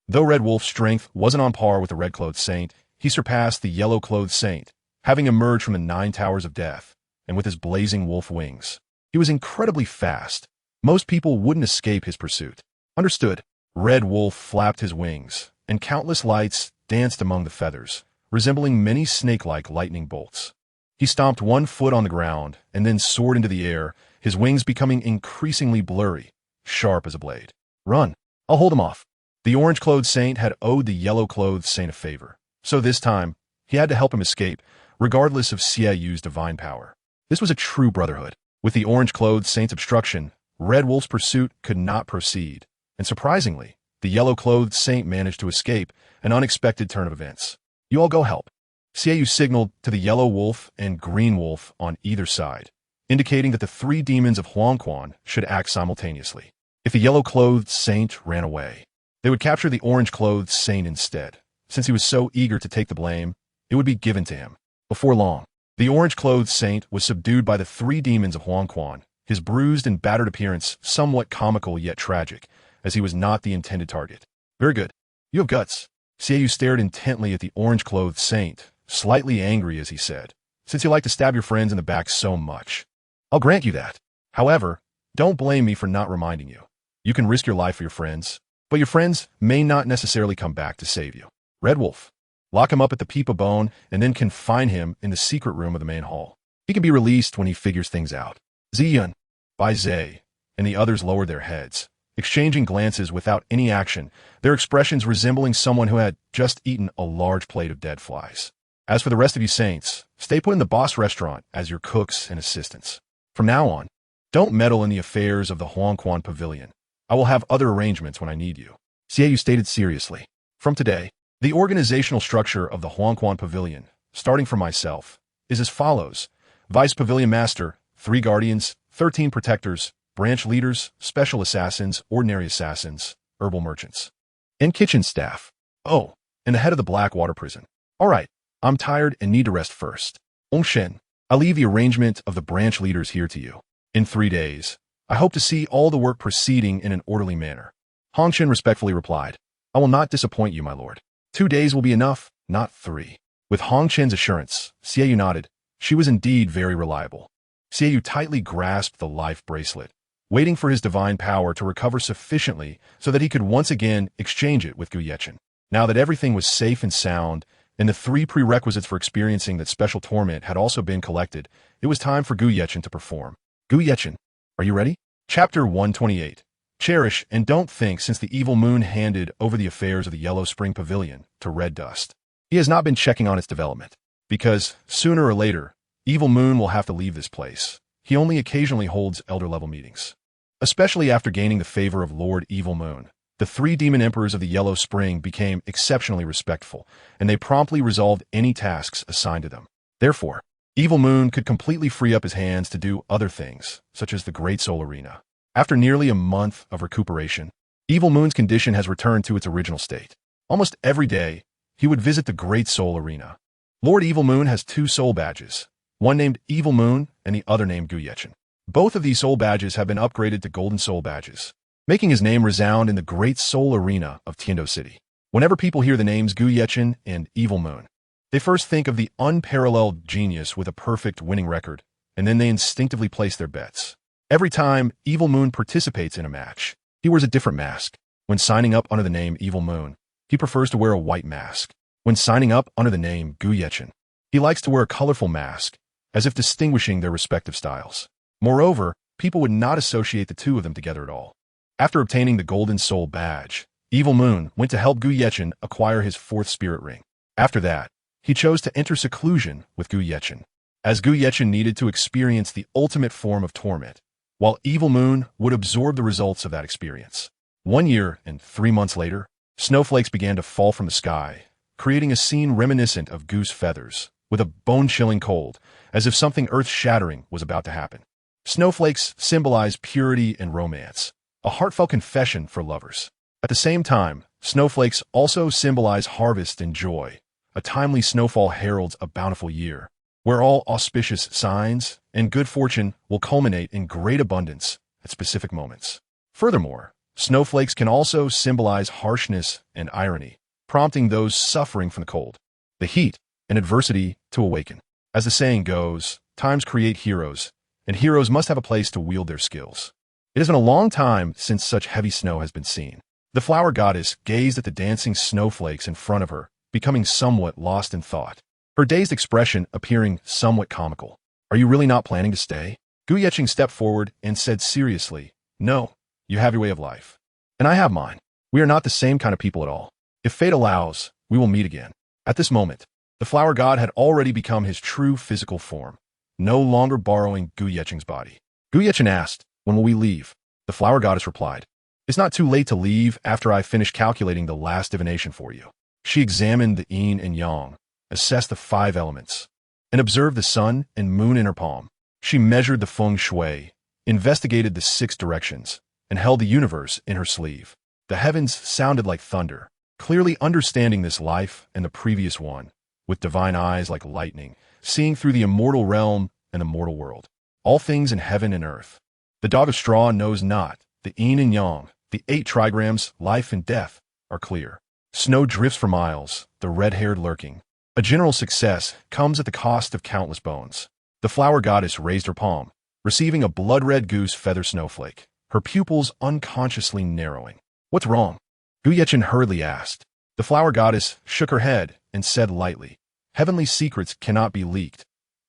Though Red Wolf's strength wasn't on par with the red-clothed saint, he surpassed the yellow-clothed saint, having emerged from the 9 towers of death, and with his blazing wolf wings. He was incredibly fast. Most people wouldn't escape his pursuit. Understood. Red Wolf flapped his wings, and countless lights danced among the feathers, resembling many snake-like lightning bolts. He stomped 1 foot on the ground, and then soared into the air, his wings becoming increasingly blurry, sharp as a blade. Run! I'll hold him off. The orange-clothed saint had owed the yellow-clothed saint a favor, so this time, he had to help him escape, regardless of Xiaoyu's divine power. This was a true brotherhood. With the orange-clothed saint's obstruction, Red Wolf's pursuit could not proceed, and surprisingly, the yellow-clothed saint managed to escape, an unexpected turn of events. You all go help. Xiaoyu signaled to the yellow wolf and green wolf on either side, indicating that the 3 demons of Huangquan should act simultaneously. If the yellow-clothed saint ran away, they would capture the orange-clothed saint instead. Since he was so eager to take the blame, it would be given to him. Before long, the orange-clothed saint was subdued by the 3 demons of Huangquan, his bruised and battered appearance somewhat comical yet tragic, as he was not the intended target. Very good. You have guts. Xiaoyu stared intently at the orange-clothed saint, slightly angry as he said, since you like to stab your friends in the back so much. I'll grant you that. However, don't blame me for not reminding you. You can risk your life for your friends, but your friends may not necessarily come back to save you. Red Wolf, lock him up at the Peep of Bone and then confine him in the secret room of the main hall. He can be released when he figures things out. Ziyun, Bai Zhe, and the others lowered their heads, exchanging glances without any action, their expressions resembling someone who had just eaten a large plate of dead flies. As for the rest of you saints, stay put in the boss restaurant as your cooks and assistants. From now on, don't meddle in the affairs of the Huangquan Pavilion. I will have other arrangements when I need you. Xiaoyu stated seriously. From today, the organizational structure of the Huangquan Pavilion, starting from myself, is as follows. Vice Pavilion Master, 3 Guardians, 13 Protectors, Branch Leaders, Special Assassins, Ordinary Assassins, Herbal Merchants, and Kitchen Staff. Oh, and the head of the Blackwater Prison. All right, I'm tired and need to rest first. Ongshen, I leave the arrangement of the branch leaders here to you. In 3 days, I hope to see all the work proceeding in an orderly manner. Hongshen respectfully replied, I will not disappoint you, my lord. 2 days will be enough, not 3. With Hongshen's assurance, Xiaoyu nodded. She was indeed very reliable. Xiaoyu tightly grasped the life bracelet, waiting for his divine power to recover sufficiently so that he could once again exchange it with Gu Yechen. Now that everything was safe and sound, and the 3 prerequisites for experiencing that special torment had also been collected, it was time for Gu Yechen to perform. Gu Yechen, are you ready? Chapter 128. Cherish and don't think since the evil moon handed over the affairs of the Yellow Spring Pavilion to Red Dust. He has not been checking on its development, because, sooner or later, Evil Moon will have to leave this place. He only occasionally holds elder-level meetings. Especially after gaining the favor of Lord Evil Moon, the 3 demon emperors of the Yellow Spring became exceptionally respectful, and they promptly resolved any tasks assigned to them. Therefore, Evil Moon could completely free up his hands to do other things, such as the Great Soul Arena. After nearly a month of recuperation, Evil Moon's condition has returned to its original state. Almost every day, he would visit the Great Soul Arena. Lord Evil Moon has 2 soul badges, one named Evil Moon and the other named Gu Yechen. Both of these soul badges have been upgraded to golden soul badges, making his name resound in the Great Soul Arena of Tiando City. Whenever people hear the names Gu Yechen and Evil Moon, they first think of the unparalleled genius with a perfect winning record, and then they instinctively place their bets. Every time Evil Moon participates in a match, he wears a different mask. When signing up under the name Evil Moon, he prefers to wear a white mask. When signing up under the name Gu Yechen, he likes to wear a colorful mask, as if distinguishing their respective styles. Moreover, people would not associate the 2 of them together at all. After obtaining the Golden Soul Badge, Evil Moon went to help Gu Yechen acquire his 4th spirit ring. After that, he chose to enter seclusion with Gu Yechen, as Gu Yechen needed to experience the ultimate form of torment, while Evil Moon would absorb the results of that experience. 1 year and 3 months later, snowflakes began to fall from the sky, creating a scene reminiscent of goose feathers, with a bone-chilling cold, as if something earth-shattering was about to happen. Snowflakes symbolize purity and romance, a heartfelt confession for lovers. At the same time, snowflakes also symbolize harvest and joy. A timely snowfall heralds a bountiful year, where all auspicious signs and good fortune will culminate in great abundance at specific moments. Furthermore, snowflakes can also symbolize harshness and irony, prompting those suffering from the cold, the heat, and adversity to awaken. As the saying goes, times create heroes, and heroes must have a place to wield their skills. It has been a long time since such heavy snow has been seen. The flower goddess gazed at the dancing snowflakes in front of her, becoming somewhat lost in thought, her dazed expression appearing somewhat comical. Are you really not planning to stay? Gu Yechen stepped forward and said seriously, No, you have your way of life, and I have mine. We are not the same kind of people at all. If fate allows, we will meet again. At this moment, the flower god had already become his true physical form, no longer borrowing Gu Yechen's body. Gu Yechen asked, When will we leave? The flower goddess replied, It's not too late to leave after I finish calculating the last divination for you. She examined the yin and yang, assessed the 5 elements, and observed the sun and moon in her palm. She measured the feng shui, investigated the 6 directions, and held the universe in her sleeve. The heavens sounded like thunder, clearly understanding this life and the previous one, with divine eyes like lightning, seeing through the immortal realm and the mortal world. All things in heaven and earth. The dog of straw knows not. The yin and yang, the 8 trigrams, life and death, are clear. Snow drifts for miles, the red-haired lurking. A general success comes at the cost of countless bones. The flower goddess raised her palm, receiving a blood-red goose feather snowflake, her pupils unconsciously narrowing. What's wrong? Gu Yechen hurriedly asked. The flower goddess shook her head and said lightly, Heavenly secrets cannot be leaked.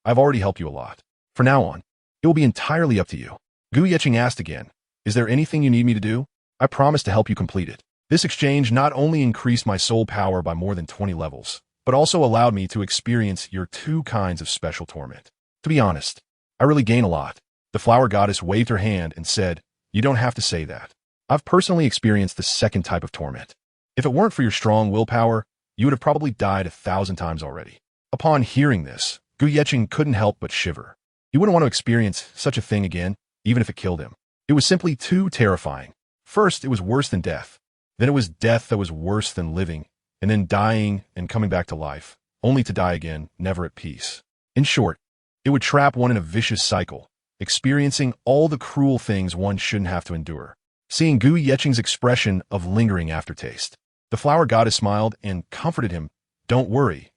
I've already helped you a lot. From now on, it will be entirely up to you. Gu Yechen asked again, Is there anything you need me to do? I promise to help you complete it. This exchange not only increased my soul power by more than 20 levels, but also allowed me to experience your two kinds of special torment. To be honest, I really gain a lot. The flower goddess waved her hand and said, "You don't have to say that. I've personally experienced the second type of torment. If it weren't for your strong willpower, you would have probably died 1,000 times already." Upon hearing this, Gu Yeqing couldn't help but shiver. He wouldn't want to experience such a thing again, even if it killed him. It was simply too terrifying. First, it was worse than death. Then it was death that was worse than living, and then dying and coming back to life, only to die again, never at peace. In short, it would trap one in a vicious cycle, experiencing all the cruel things one shouldn't have to endure. Seeing Gu Yeqing's expression of lingering aftertaste, the flower goddess smiled and comforted him. "Don't worry.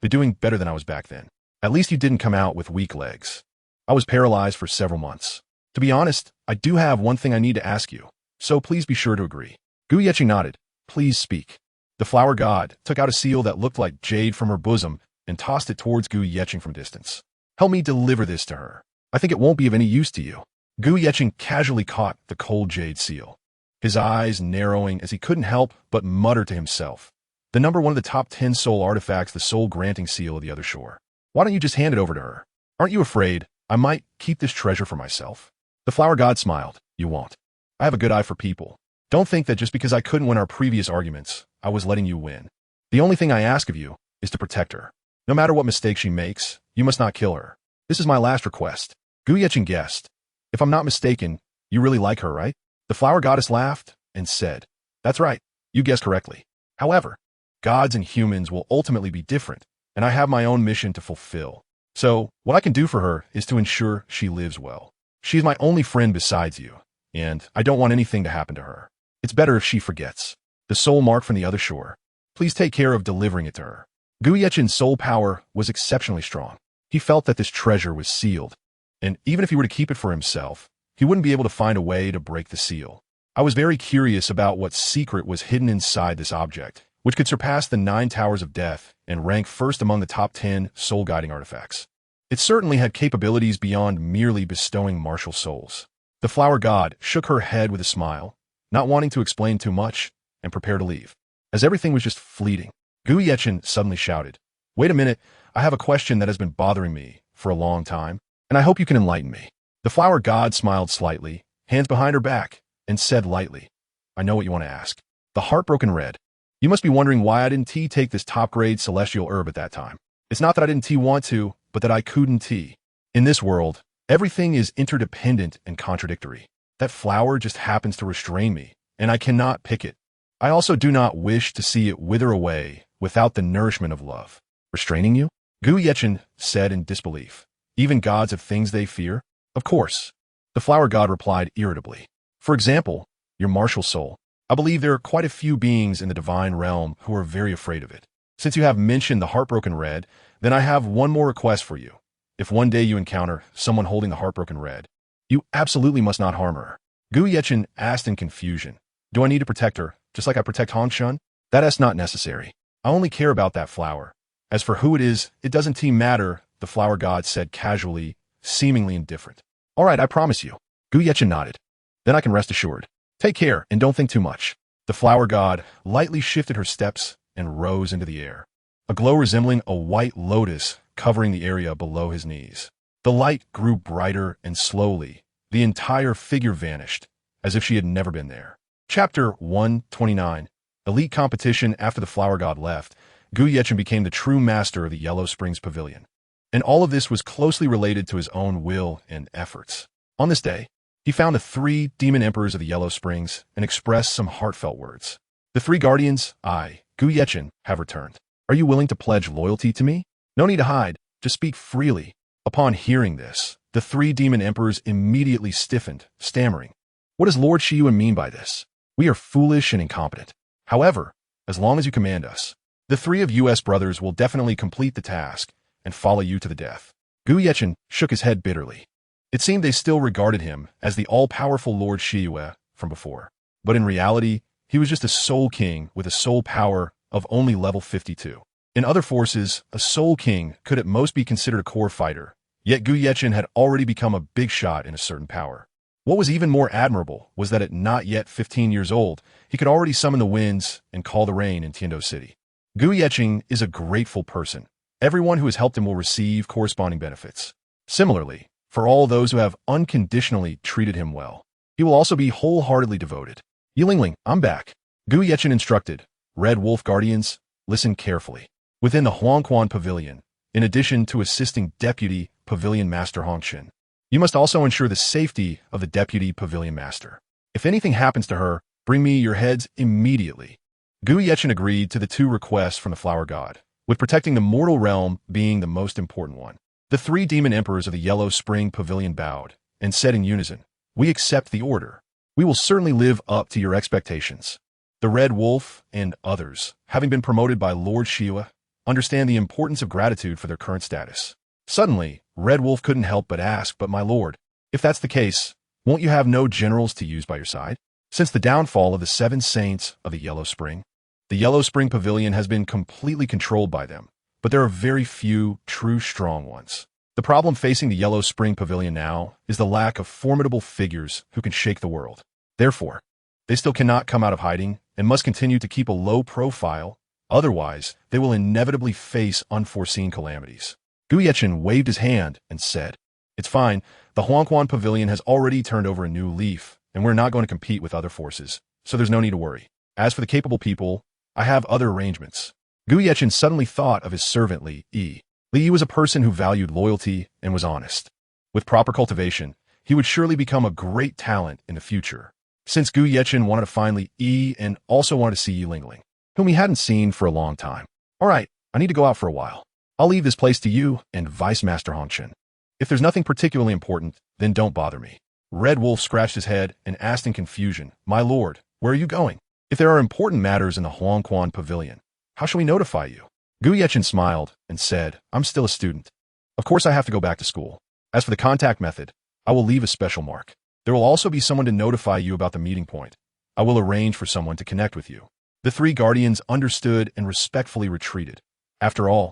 Been doing better than I was back then. At least you didn't come out with weak legs. I was paralyzed for several months. To be honest, I do have one thing I need to ask you, so please be sure to agree." Gu Yeqing nodded. "Please speak." The flower god took out a seal that looked like jade from her bosom and tossed it towards Gu Yeqing from distance. "Help me deliver this to her. I think it won't be of any use to you." Gu Yeqing casually caught the cold jade seal, his eyes narrowing as he couldn't help but mutter to himself. The number one of the top 10 soul artifacts, the soul-granting seal of the other shore. Why don't you just hand it over to her? Aren't you afraid I might keep this treasure for myself? The flower god smiled. "You won't. I have a good eye for people. Don't think that just because I couldn't win our previous arguments, I was letting you win. The only thing I ask of you is to protect her. No matter what mistake she makes, you must not kill her. This is my last request." Gu Yeqing guessed. "If I'm not mistaken, you really like her, right?" The flower goddess laughed and said, "That's right. You guessed correctly. However, gods and humans will ultimately be different, and I have my own mission to fulfill. So, what I can do for her is to ensure she lives well. She is my only friend besides you, and I don't want anything to happen to her. It's better if she forgets the soul mark from the other shore. Please take care of delivering it to her." Gu Yeqing's soul power was exceptionally strong. He felt that this treasure was sealed, and even if he were to keep it for himself, he wouldn't be able to find a way to break the seal. I was very curious about what secret was hidden inside this object, which could surpass the 9 towers of death and rank first among the top 10 soul-guiding artifacts. It certainly had capabilities beyond merely bestowing martial souls. The flower god shook her head with a smile, not wanting to explain too much, and prepared to leave. As everything was just fleeting, Gu Yeqing suddenly shouted, "Wait a minute, I have a question that has been bothering me for a long time, and I hope you can enlighten me." The flower god smiled slightly, hands behind her back, and said lightly, "I know what you want to ask. The heartbroken red. You must be wondering why I didn't take this top-grade celestial herb at that time. It's not that I didn't want to, but that I couldn't. In this world, everything is interdependent and contradictory. That flower just happens to restrain me, and I cannot pick it. I also do not wish to see it wither away without the nourishment of love." "Restraining you?" Gu Yeqing said in disbelief. "Even gods have things they fear?" "Of course." The flower god replied irritably. "For example, your martial soul. I believe there are quite a few beings in the divine realm who are very afraid of it. Since you have mentioned the heartbroken red, then I have one more request for you. If one day you encounter someone holding the heartbroken red, you absolutely must not harm her." Gu Yeqing asked in confusion, "Do I need to protect her, just like I protect Hong Shun?" "That is not necessary. I only care about that flower. As for who it is, it doesn't matter," the flower god said casually, seemingly indifferent. "All right, I promise you." Gu Yeqing nodded. "Then I can rest assured. Take care and don't think too much." The flower god lightly shifted her steps and rose into the air, a glow resembling a white lotus covering the area below his knees. The light grew brighter and slowly, the entire figure vanished, as if she had never been there. Chapter 129. Elite competition. After the flower god left, Gu Yeqing became the true master of the Yellow Springs Pavilion. And all of this was closely related to his own will and efforts. On this day, he found the 3 demon emperors of the Yellow Springs and expressed some heartfelt words. "The 3 guardians, I, Gu Yeqing, have returned. Are you willing to pledge loyalty to me? No need to hide, just speak freely." Upon hearing this, the 3 demon emperors immediately stiffened, stammering, "What does Lord Shiyuan mean by this? We are foolish and incompetent. However, as long as you command us, the 3 of US brothers will definitely complete the task and follow you to the death." Gu Yeqing shook his head bitterly. It seemed they still regarded him as the all-powerful Lord Shiyue from before. But in reality, he was just a soul king with a soul power of only level 52. In other forces, a soul king could at most be considered a core fighter, yet Gu Yeqing had already become a big shot in a certain power. What was even more admirable was that at not yet 15 years old, he could already summon the winds and call the rain in Tiando City. Gu Yeqing is a grateful person. Everyone who has helped him will receive corresponding benefits. Similarly, for all those who have unconditionally treated him well, he will also be wholeheartedly devoted. Yilingling, I'm back. Gu Yeqing instructed. Red Wolf Guardians, listen carefully. Within the Huangquan Pavilion, in addition to assisting Deputy Pavilion Master Hongqin, you must also ensure the safety of the Deputy Pavilion Master. If anything happens to her, bring me your heads immediately. Gu Yeqing agreed to the two requests from the Flower God, with protecting the mortal realm being the most important one. The three demon emperors of the Yellow Spring Pavilion bowed and said in unison, "We accept the order. We will certainly live up to your expectations." The Red Wolf and others, having been promoted by Lord Shua, understand the importance of gratitude for their current status. Suddenly, Red Wolf couldn't help but ask, "But my lord, if that's the case, won't you have no generals to use by your side?" Since the downfall of the 7 saints of the Yellow Spring, the Yellow Spring Pavilion has been completely controlled by them, but there are very few true strong ones. The problem facing the Yellow Spring Pavilion now is the lack of formidable figures who can shake the world. Therefore, they still cannot come out of hiding and must continue to keep a low profile, otherwise they will inevitably face unforeseen calamities. Gu Yeqing waved his hand and said, "It's fine, the Huangquan Pavilion has already turned over a new leaf, and we're not going to compete with other forces, so there's no need to worry. As for the capable people, I have other arrangements." Gu Yeqing suddenly thought of his servant Li Yi. Li Yi was a person who valued loyalty and was honest. With proper cultivation, he would surely become a great talent in the future. Since Gu Yeqing wanted to find Li Yi and also wanted to see Yilingling, whom he hadn't seen for a long time. "All right, I need to go out for a while. I'll leave this place to you and Vice Master Hongqin. If there's nothing particularly important, then don't bother me." Red Wolf scratched his head and asked in confusion, "My lord, where are you going? If there are important matters in the Huangquan Pavilion, how shall we notify you?" Gu Yeqing smiled and said, "I'm still a student. Of course I have to go back to school. As for the contact method, I will leave a special mark. There will also be someone to notify you about the meeting point. I will arrange for someone to connect with you." The three guardians understood and respectfully retreated. After all,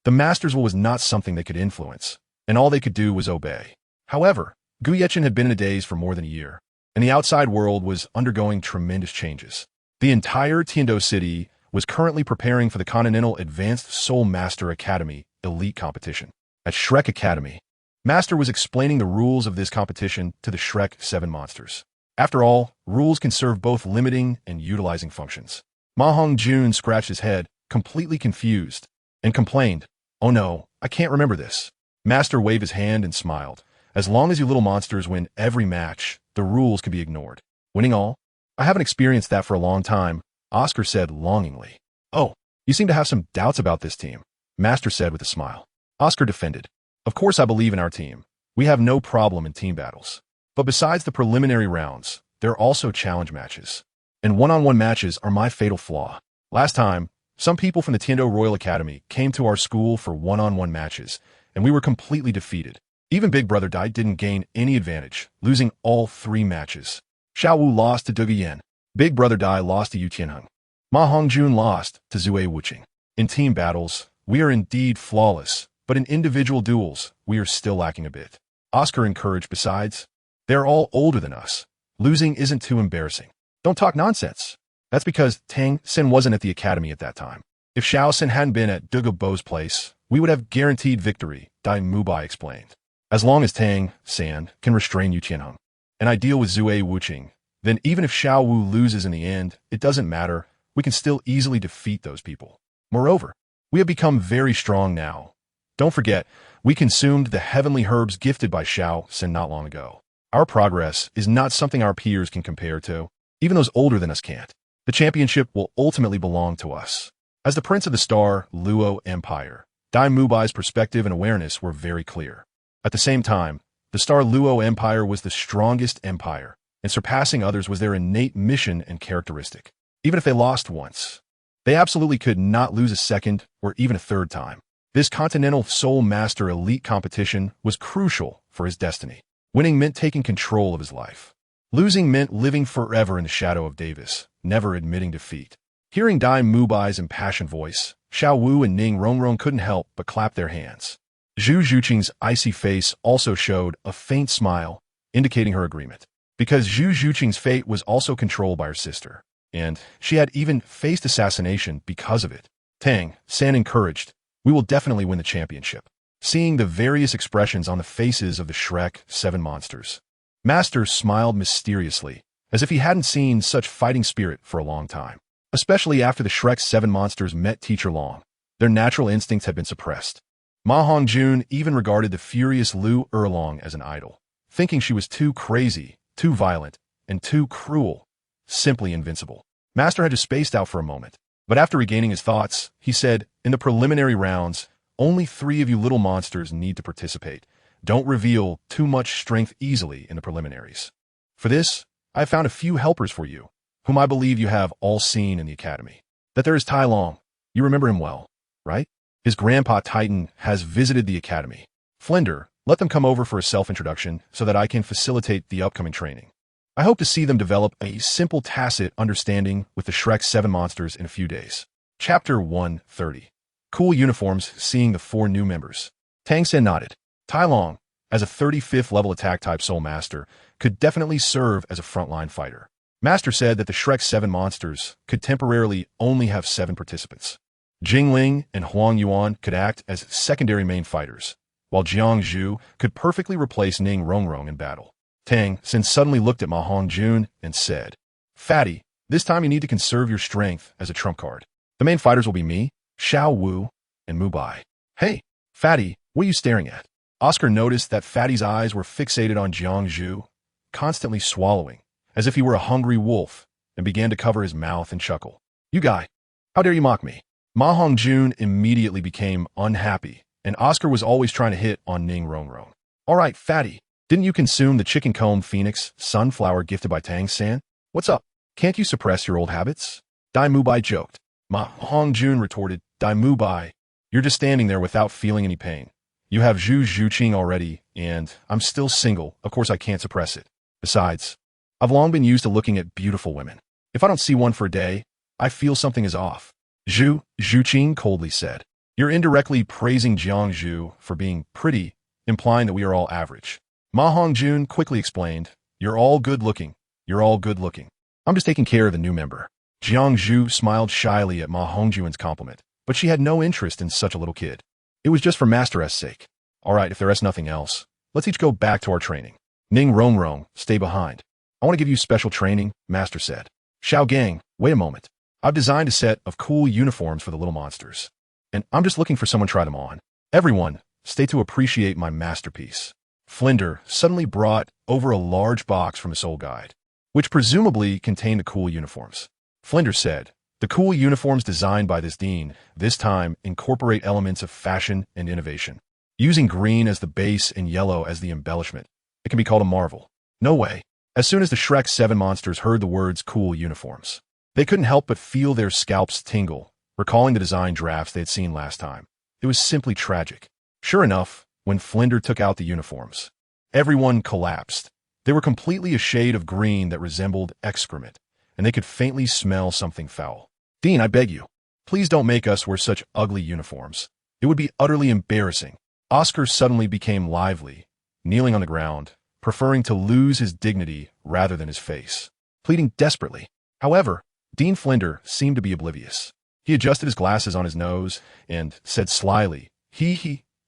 the Master's will was not something they could influence, and all they could do was obey. However, Gu Yeqing had been in a daze for more than a year, and the outside world was undergoing tremendous changes. The entire Tiando City was currently preparing for the Continental Advanced Soul Master Academy Elite Competition. At Shrek Academy, Master was explaining the rules of this competition to the Shrek 7 monsters. After all, rules can serve both limiting and utilizing functions. Ma Hongjun scratched his head, completely confused, and complained, "Oh no, I can't remember this." Master waved his hand and smiled. "As long as you little monsters win every match, the rules can be ignored. Winning all? I haven't experienced that for a long time," Oscar said longingly. "Oh, you seem to have some doubts about this team," Master said with a smile. Oscar defended, "Of course I believe in our team. We have no problem in team battles. But besides the preliminary rounds, there are also challenge matches. And one-on-one matches are my fatal flaw. Last time, some people from the Tiando Royal Academy came to our school for one-on-one matches, and we were completely defeated. Even Big Brother Dai didn't gain any advantage, losing all 3 matches. Xiao Wu lost to Duge Yan. Big Brother Dai lost to Yu Qianheng. Ma Hongjun lost to Zue Wuqing. In team battles, we are indeed flawless, but in individual duels, we are still lacking a bit." Oscar encouraged. "Besides, they're all older than us. Losing isn't too embarrassing." "Don't talk nonsense. That's because Tang Sin wasn't at the academy at that time. If Xiao Sin hadn't been at Duge Bo's place, we would have guaranteed victory," Dai Mubai explained. "As long as Tang San can restrain Yu Qianheng, and I deal with Zue Wuqing, then even if Xiao Wu loses in the end, it doesn't matter. We can still easily defeat those people. Moreover, we have become very strong now. Don't forget, we consumed the heavenly herbs gifted by Xiao Sin not long ago. Our progress is not something our peers can compare to. Even those older than us can't. The championship will ultimately belong to us." As the Prince of the Star Luo Empire, Dai Mubai's perspective and awareness were very clear. At the same time, the Star Luo Empire was the strongest empire, and surpassing others was their innate mission and characteristic. Even if they lost once, they absolutely could not lose a second or even a third time. This Continental Soul Master Elite competition was crucial for his destiny. Winning meant taking control of his life. Losing meant living forever in the shadow of Davis, never admitting defeat. Hearing Dai Mubai's impassioned voice, Xiao Wu and Ning Rongrong couldn't help but clap their hands. Zhu Zhuqing's icy face also showed a faint smile, indicating her agreement. Because Zhu Zhuqing's fate was also controlled by her sister, and she had even faced assassination because of it. Tang San encouraged, "We will definitely win the championship." Seeing the various expressions on the faces of the Shrek 7 monsters, Master smiled mysteriously, as if he hadn't seen such fighting spirit for a long time. Especially after the Shrek 7 monsters met Teacher Long, their natural instincts had been suppressed. Ma Hongjun even regarded the furious Lu Erlong as an idol, thinking she was too crazy, too violent, and too cruel, simply invincible. Master had just spaced out for a moment, but after regaining his thoughts, he said, "In the preliminary rounds, only 3 of you little monsters need to participate. Don't reveal too much strength easily in the preliminaries. For this, I have found a few helpers for you, whom I believe you have all seen in the academy. That there is Tai Long. You remember him well, right? His grandpa Titan has visited the academy. Flinder, let them come over for a self-introduction so that I can facilitate the upcoming training. I hope to see them develop a simple tacit understanding with the Shrek 7 monsters in a few days." Chapter 130. Cool uniforms seeing the 4 new members. Tang Sen nodded. Tai Long, as a 35th level attack type soul master, could definitely serve as a frontline fighter. Master said that the Shrek 7 monsters could temporarily only have 7 participants. Jingling and Huang Yuan could act as secondary main fighters, while Jiang Zhu could perfectly replace Ning Rongrong in battle. Tang Sen suddenly looked at Ma Hongjun and said, "Fatty, this time you need to conserve your strength as a trump card. The main fighters will be me, Xiao Wu, and Mu Bai." "Hey, Fatty, what are you staring at?" Oscar noticed that Fatty's eyes were fixated on Jiang Zhu, constantly swallowing, as if he were a hungry wolf, and began to cover his mouth and chuckle. "You guy, how dare you mock me?" Ma Hongjun immediately became unhappy, and Oscar was always trying to hit on Ning Rongrong. "All right, Fatty, didn't you consume the chicken comb phoenix sunflower gifted by Tang San? What's up? Can't you suppress your old habits?" Dai Mubai joked. Ma Hongjun retorted, "Dai Mubai, you're just standing there without feeling any pain. You have Zhu Zhuqing already, and I'm still single. Of course I can't suppress it. Besides, I've long been used to looking at beautiful women. If I don't see one for a day, I feel something is off." Zhu Zhuqing coldly said. "You're indirectly praising Jiang Zhu for being pretty, implying that we are all average." Ma Hongjun quickly explained, "You're all good looking. You're all good looking. I'm just taking care of the new member." Jiang Zhu smiled shyly at Ma Hongjun's compliment, but she had no interest in such a little kid. It was just for Master S' sake. "All right, if there is nothing else, let's each go back to our training. Ning Rongrong, stay behind. I want to give you special training," Master said. "Xiao Gang, wait a moment. I've designed a set of cool uniforms for the little monsters, and I'm just looking for someone to try them on. Everyone, stay to appreciate my masterpiece." Flinder suddenly brought over a large box from a soul guide, which presumably contained the cool uniforms. Flinder said, "The cool uniforms designed by this dean this time incorporate elements of fashion and innovation. Using green as the base and yellow as the embellishment, it can be called a marvel." No way. As soon as the Shrek 7 monsters heard the words cool uniforms, they couldn't help but feel their scalps tingle, recalling the design drafts they had seen last time. It was simply tragic. Sure enough, when Flinder took out the uniforms, everyone collapsed. They were completely a shade of green that resembled excrement, and they could faintly smell something foul. "Dean, I beg you, please don't make us wear such ugly uniforms. It would be utterly embarrassing." Oscar suddenly became lively, kneeling on the ground, preferring to lose his dignity rather than his face, pleading desperately. However, Dean Flinder seemed to be oblivious. He adjusted his glasses on his nose and said slyly,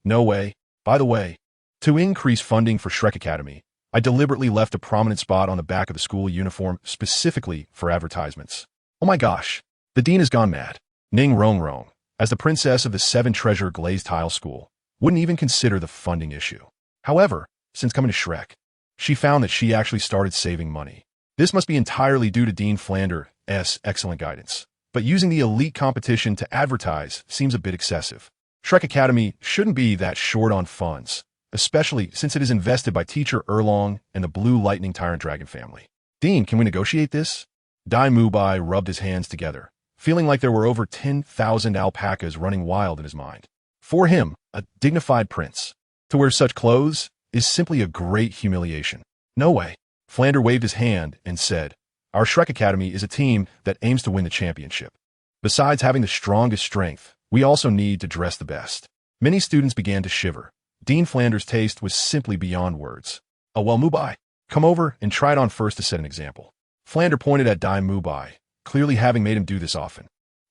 "No way. By the way, to increase funding for Shrek Academy, I deliberately left a prominent spot on the back of the school uniform specifically for advertisements." Oh my gosh, the dean has gone mad. Ning Rongrong, as the princess of the 7-treasure glazed tile school, wouldn't even consider the funding issue. However, since coming to Shrek, she found that she actually started saving money. This must be entirely due to Dean Flander's excellent guidance. But using the elite competition to advertise seems a bit excessive. Shrek Academy shouldn't be that short on funds, especially since it is invested by Teacher Erlong and the Blue Lightning Tyrant Dragon family. "Dean, can we negotiate this?" Dai Mubai rubbed his hands together, feeling like there were over 10,000 alpacas running wild in his mind. For him, a dignified prince, to wear such clothes is simply a great humiliation. "No way." Flander waved his hand and said, "Our Shrek Academy is a team that aims to win the championship. Besides having the strongest strength, we also need to dress the best." Many students began to shiver. Dean Flander's taste was simply beyond words. "Oh well, Mubai, come over and try it on first to set an example." Flander pointed at Dai Mubai, clearly having made him do this often.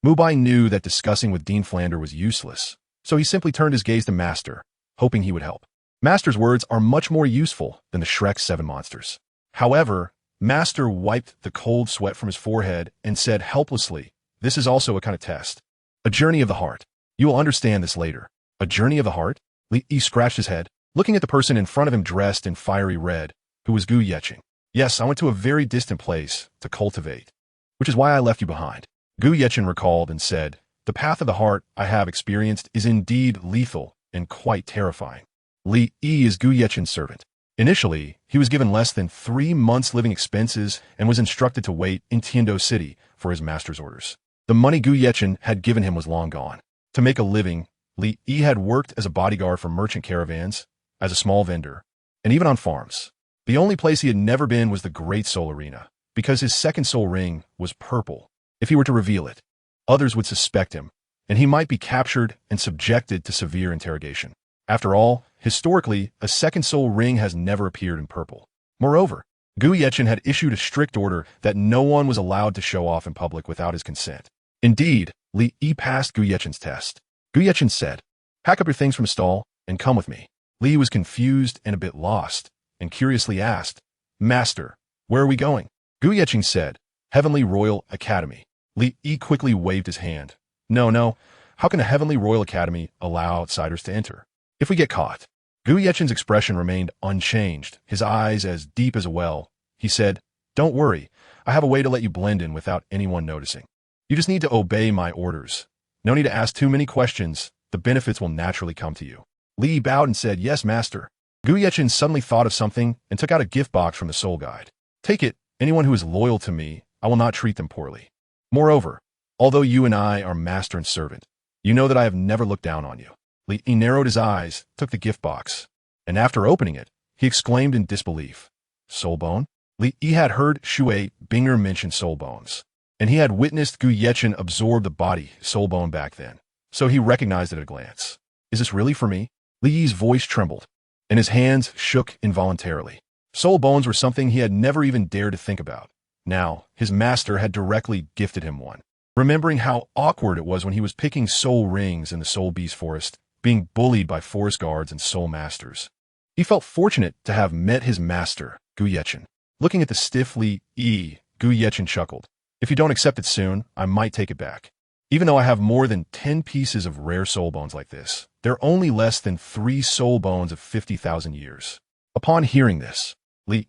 Mubai knew that discussing with Dean Flander was useless, so he simply turned his gaze to Master, hoping he would help. Master's words are much more useful than the Shrek's 7 monsters. However, Master wiped the cold sweat from his forehead and said helplessly, "This is also a kind of test. A journey of the heart. You will understand this later." A journey of the heart? Li scratched his head, looking at the person in front of him dressed in fiery red, who was Gu Yeqing. "Yes, I went to a very distant place to cultivate, which is why I left you behind." Gu Yeqing recalled and said, "The path of the heart I have experienced is indeed lethal and quite terrifying." Li is Gu Yeqing's servant. Initially, he was given less than 3 months' living expenses and was instructed to wait in Tiando City for his master's orders. The money Gu Yeqing had given him was long gone. To make a living, Li had worked as a bodyguard for merchant caravans, as a small vendor, and even on farms. The only place he had never been was the Great Soul Arena, because his second soul ring was purple. If he were to reveal it, others would suspect him, and he might be captured and subjected to severe interrogation. After all, historically, a second soul ring has never appeared in purple. Moreover, Gu Yeqing had issued a strict order that no one was allowed to show off in public without his consent. Indeed, Li passed Gu Yeqing's test. Gu Yeqing said, "Pack up your things from a stall and come with me." Li was confused and a bit lost, and curiously asked, "Master, where are we going?" Gu Yeqing said, "Heavenly Royal Academy." Li quickly waved his hand. No, how can a Heavenly Royal Academy allow outsiders to enter? If we get caught." Gu Yeqing's expression remained unchanged, his eyes as deep as a well. He said, "Don't worry, I have a way to let you blend in without anyone noticing. You just need to obey my orders. No need to ask too many questions, the benefits will naturally come to you." Li bowed and said, "Yes, master." Gu Yeqing suddenly thought of something and took out a gift box from the soul guide. "Take it, anyone who is loyal to me, I will not treat them poorly. Moreover, although you and I are master and servant, you know that I have never looked down on you." Li narrowed his eyes, took the gift box, and after opening it, he exclaimed in disbelief, "Soul bone?" Li had heard Shui Binger mention soul bones, and he had witnessed Gu Yeqing absorb the body soul bone back then, so he recognized it at a glance. "Is this really for me?" Li's voice trembled, and his hands shook involuntarily. Soul bones were something he had never even dared to think about. Now, his master had directly gifted him one. Remembering how awkward it was when he was picking soul rings in the Soul Beast Forest, being bullied by forest guards and soul masters, he felt fortunate to have met his master, Gu Yeqing. Looking at the stiff Li, Gu Yeqing chuckled. "If you don't accept it soon, I might take it back. Even though I have more than 10 pieces of rare soul bones like this, they're only less than 3 soul bones of 50,000 years." Upon hearing this, Li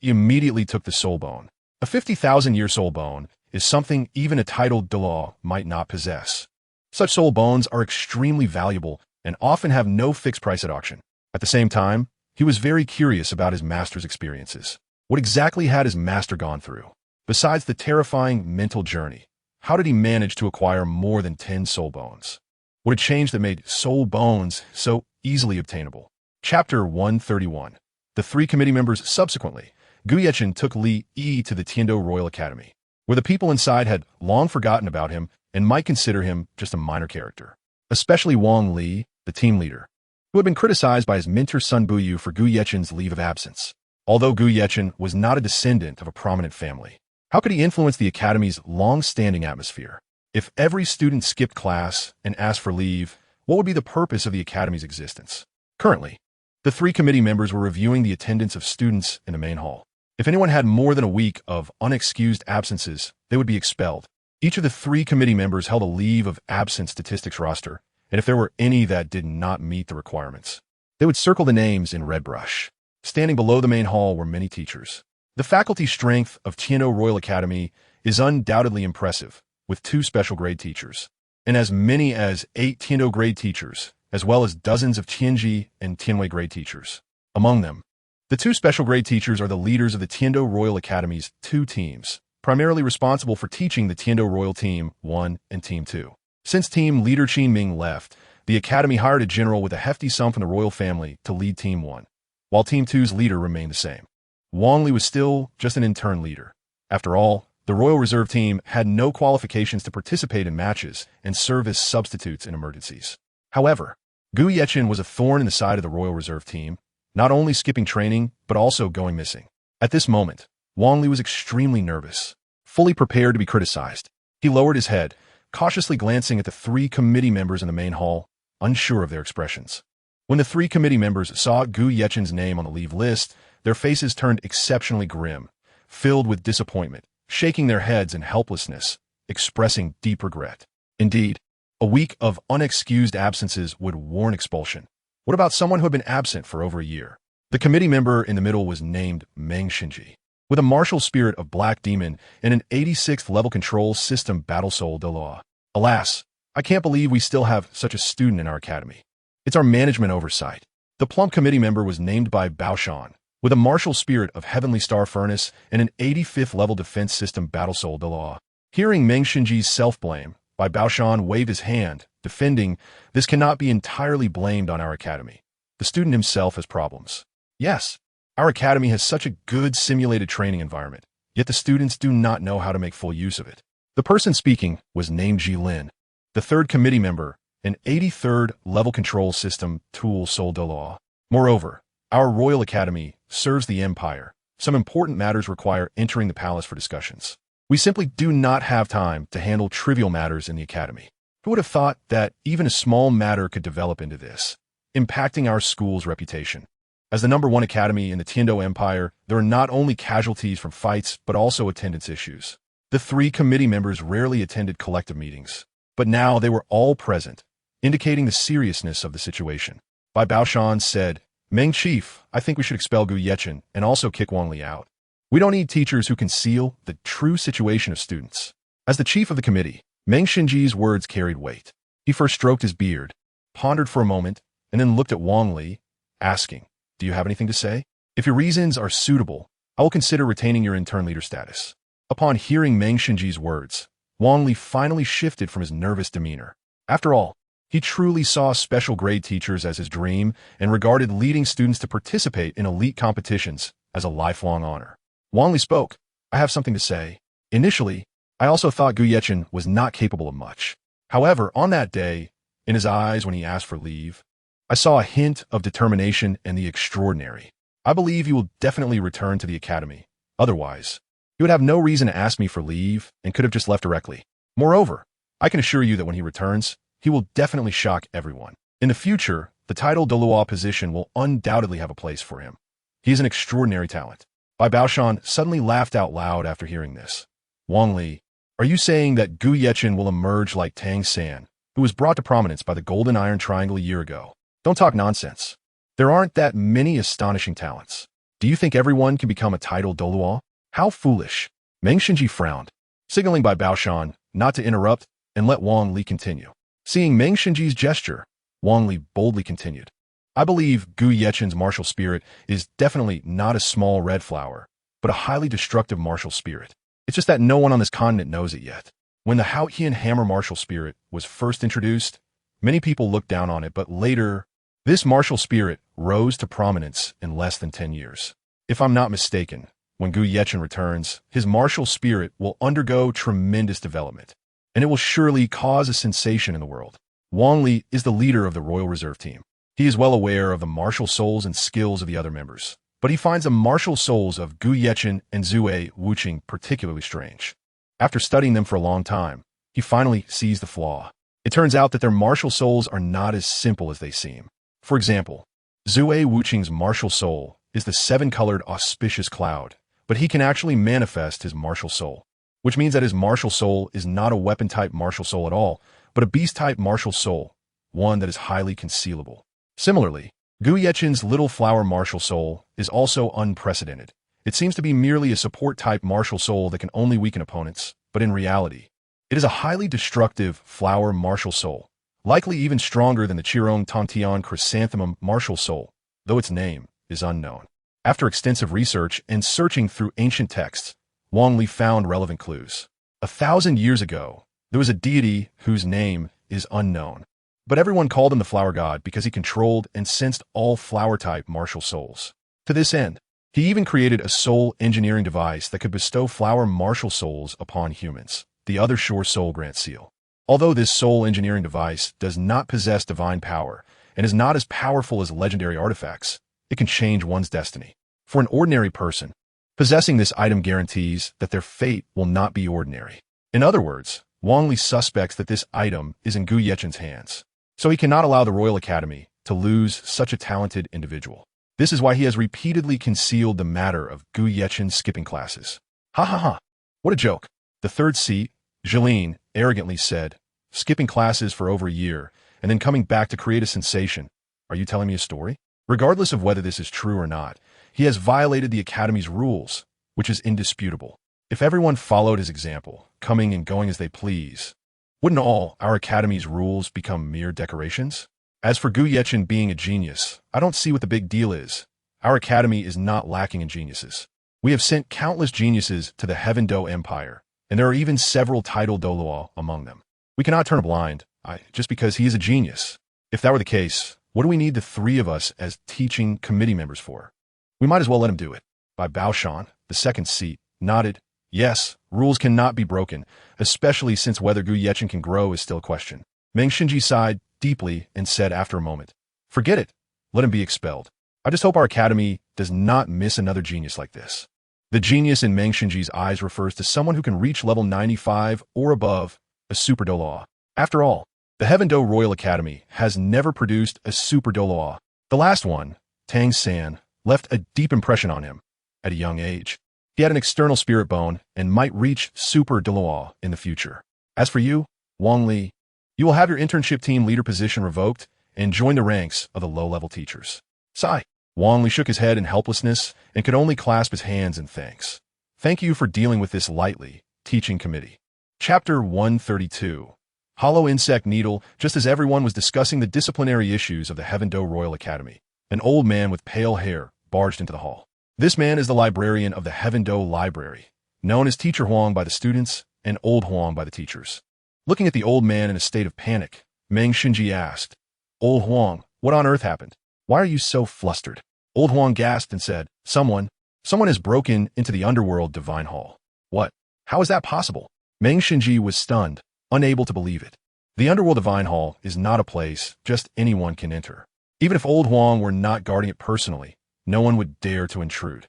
immediately took the soul bone. A 50,000-year soul bone is something even a titled Douluo might not possess. Such soul bones are extremely valuable and often have no fixed price at auction. At the same time, he was very curious about his master's experiences. What exactly had his master gone through? Besides the terrifying mental journey, how did he manage to acquire more than 10 soul bones? What had changed that made soul bones so easily obtainable? Chapter 131. The 3 committee members subsequently, Gu Yeqing took Li to the Tiando Royal Academy, where the people inside had long forgotten about him and might consider him just a minor character. Especially Wang Li, the team leader, who had been criticized by his mentor Sun Buyu for Gu Yeqing's leave of absence. Although Gu Yeqing was not a descendant of a prominent family, how could he influence the Academy's long-standing atmosphere? If every student skipped class and asked for leave, what would be the purpose of the Academy's existence? Currently, the 3 committee members were reviewing the attendance of students in the main hall. If anyone had more than a week of unexcused absences, they would be expelled. Each of the 3 committee members held a leave of absence statistics roster, and if there were any that did not meet the requirements, they would circle the names in red brush. Standing below the main hall were many teachers. The faculty strength of Tiando Royal Academy is undoubtedly impressive, with 2 special grade teachers, and as many as 8 Tiando grade teachers, as well as dozens of Tianji and Tianwei grade teachers. Among them, the 2 special grade teachers are the leaders of the Tiando Royal Academy's 2 teams, primarily responsible for teaching the Tiando Royal Team 1 and Team 2. Since Team Leader Qin Ming left, the Academy hired a general with a hefty sum from the royal family to lead Team 1, while Team 2's leader remained the same. Wang Li was still just an intern leader. After all, the Royal Reserve Team had no qualifications to participate in matches and serve as substitutes in emergencies. However, Gu Yeqing was a thorn in the side of the Royal Reserve Team, not only skipping training, but also going missing. At this moment, Wang Li was extremely nervous, fully prepared to be criticized. He lowered his head, cautiously glancing at the three committee members in the main hall, unsure of their expressions. When the three committee members saw Gu Yechen's name on the leave list, their faces turned exceptionally grim, filled with disappointment, shaking their heads in helplessness, expressing deep regret. Indeed, a week of unexcused absences would warrant expulsion. What about someone who had been absent for over a year? The committee member in the middle was named Meng Xinji. With a martial spirit of Black Demon and an 86th level control system battle soul Douluo. Alas, I can't believe we still have such a student in our academy. It's our management oversight. The plump committee member was named by Baoshan, with a martial spirit of Heavenly Star Furnace and an 85th level defense system battle soul Douluo. Hearing Meng Xinji's self-blame, Bai Baoshan waved his hand, defending, this cannot be entirely blamed on our academy. The student himself has problems. Yes, our academy has such a good simulated training environment, yet the students do not know how to make full use of it. The person speaking was named Jilin, the third committee member, an 83rd level control system tool soul Douluo. Moreover, our Royal Academy serves the Empire. Some important matters require entering the palace for discussions. We simply do not have time to handle trivial matters in the academy. Who would have thought that even a small matter could develop into this, impacting our school's reputation? As the #1 academy in the Tiando Empire, there are not only casualties from fights, but also attendance issues. The three committee members rarely attended collective meetings, but now they were all present, indicating the seriousness of the situation. Bai Baoshan said, Meng Chief, I think we should expel Gu Yechen and also kick Wang Li out. We don't need teachers who conceal the true situation of students. As the chief of the committee, Meng Xinji's words carried weight. He first stroked his beard, pondered for a moment, and then looked at Wang Li, asking, do you have anything to say? If your reasons are suitable, I will consider retaining your intern leader status. Upon hearing Meng Xinji's words, Wang Li finally shifted from his nervous demeanor. After all, he truly saw special grade teachers as his dream and regarded leading students to participate in elite competitions as a lifelong honor. Wang Li spoke, I have something to say. Initially, I also thought Gu Yechen was not capable of much. However, on that day, in his eyes when he asked for leave, I saw a hint of determination and the extraordinary. I believe he will definitely return to the academy. Otherwise, he would have no reason to ask me for leave and could have just left directly. Moreover, I can assure you that when he returns, he will definitely shock everyone. In the future, the title Douluo position will undoubtedly have a place for him. He is an extraordinary talent. Bai Baoshan suddenly laughed out loud after hearing this. Wang Li, are you saying that Gu Yechen will emerge like Tang San, who was brought to prominence by the Golden Iron Triangle a year ago? Don't talk nonsense. There aren't that many astonishing talents. Do you think everyone can become a title Douluo? How foolish. Meng Xinji frowned, signaling Bai Baoshan not to interrupt and let Wang Li continue. Seeing Meng Xinji's gesture, Wang Li boldly continued. I believe Gu Yechen's martial spirit is definitely not a small red flower, but a highly destructive martial spirit. It's just that no one on this continent knows it yet. When the Haotian hammer martial spirit was first introduced, many people looked down on it, but later, this martial spirit rose to prominence in less than 10 years. If I'm not mistaken, when Gu Yechen returns, his martial spirit will undergo tremendous development, and it will surely cause a sensation in the world. Wang Li is the leader of the Royal Reserve Team. He is well aware of the martial souls and skills of the other members, but he finds the martial souls of Gu Yechen and Zue Wuqing particularly strange. After studying them for a long time, he finally sees the flaw. It turns out that their martial souls are not as simple as they seem. For example, Zue Wuqing's martial soul is the 7-colored auspicious cloud, but he can actually manifest his martial soul, which means that his martial soul is not a weapon-type martial soul at all, but a beast-type martial soul, one that is highly concealable. Similarly, Gu Yechen's little flower martial soul is also unprecedented. It seems to be merely a support-type martial soul that can only weaken opponents, but in reality, it is a highly destructive flower martial soul, likely even stronger than the Chirong Tontian Chrysanthemum martial soul, though its name is unknown. After extensive research and searching through ancient texts, Wang Li found relevant clues. 1,000 years ago, there was a deity whose name is unknown, but everyone called him the flower god because he controlled and sensed all flower-type martial souls. To this end, he even created a soul engineering device that could bestow flower martial souls upon humans, the Other Shore Soul Grant Seal. Although this soul engineering device does not possess divine power and is not as powerful as legendary artifacts, it can change one's destiny. For an ordinary person, possessing this item guarantees that their fate will not be ordinary. In other words, Wang Li suspects that this item is in Gu Yechen's hands, so he cannot allow the Royal Academy to lose such a talented individual. This is why he has repeatedly concealed the matter of Gu Yechen's skipping classes. Ha ha ha. What a joke. The third seat, Jeline, arrogantly said, skipping classes for over a year and then coming back to create a sensation. Are you telling me a story? Regardless of whether this is true or not, he has violated the Academy's rules, which is indisputable. If everyone followed his example, coming and going as they please, wouldn't all our Academy's rules become mere decorations? As for Gu Yechen being a genius, I don't see what the big deal is. Our Academy is not lacking in geniuses. We have sent countless geniuses to the Heaven Do Empire, and there are even several titled Douluo among them. We cannot turn a blind eye just because he is a genius. If that were the case, what do we need the three of us as teaching committee members for? We might as well let him do it. Bai Baoshan, the second seat, nodded. Yes, rules cannot be broken, especially since whether Gu Yechen can grow is still a question. Meng Xinji sighed deeply and said after a moment, forget it. Let him be expelled. I just hope our Academy does not miss another genius like this. The genius in Meng Xinji's eyes refers to someone who can reach level 95 or above, a Super Douluo. After all, the Heaven Do Royal Academy has never produced a Super Douluo. The last one, Tang San, left a deep impression on him at a young age. He had an external spirit bone and might reach Super Douluo in the future. As for you, Wang Li, you will have your internship team leader position revoked and join the ranks of the low-level teachers. Sigh. Wang Li shook his head in helplessness and could only clasp his hands in thanks. Thank you for dealing with this lightly, teaching committee. Chapter 132. Hollow Insect Needle. Just as everyone was discussing the disciplinary issues of the Heaven Do Royal Academy, an old man with pale hair barged into the hall. This man is the librarian of the Heaven Do Library, known as Teacher Huang by the students and Old Huang by the teachers. Looking at the old man in a state of panic, Meng Xinji asked, Old Huang, what on earth happened? Why are you so flustered? Old Huang gasped and said, Someone has broken into the underworld divine hall. What? How is that possible? Meng Xinji was stunned, unable to believe it. The underworld divine hall is not a place just anyone can enter. Even if Old Huang were not guarding it personally, no one would dare to intrude.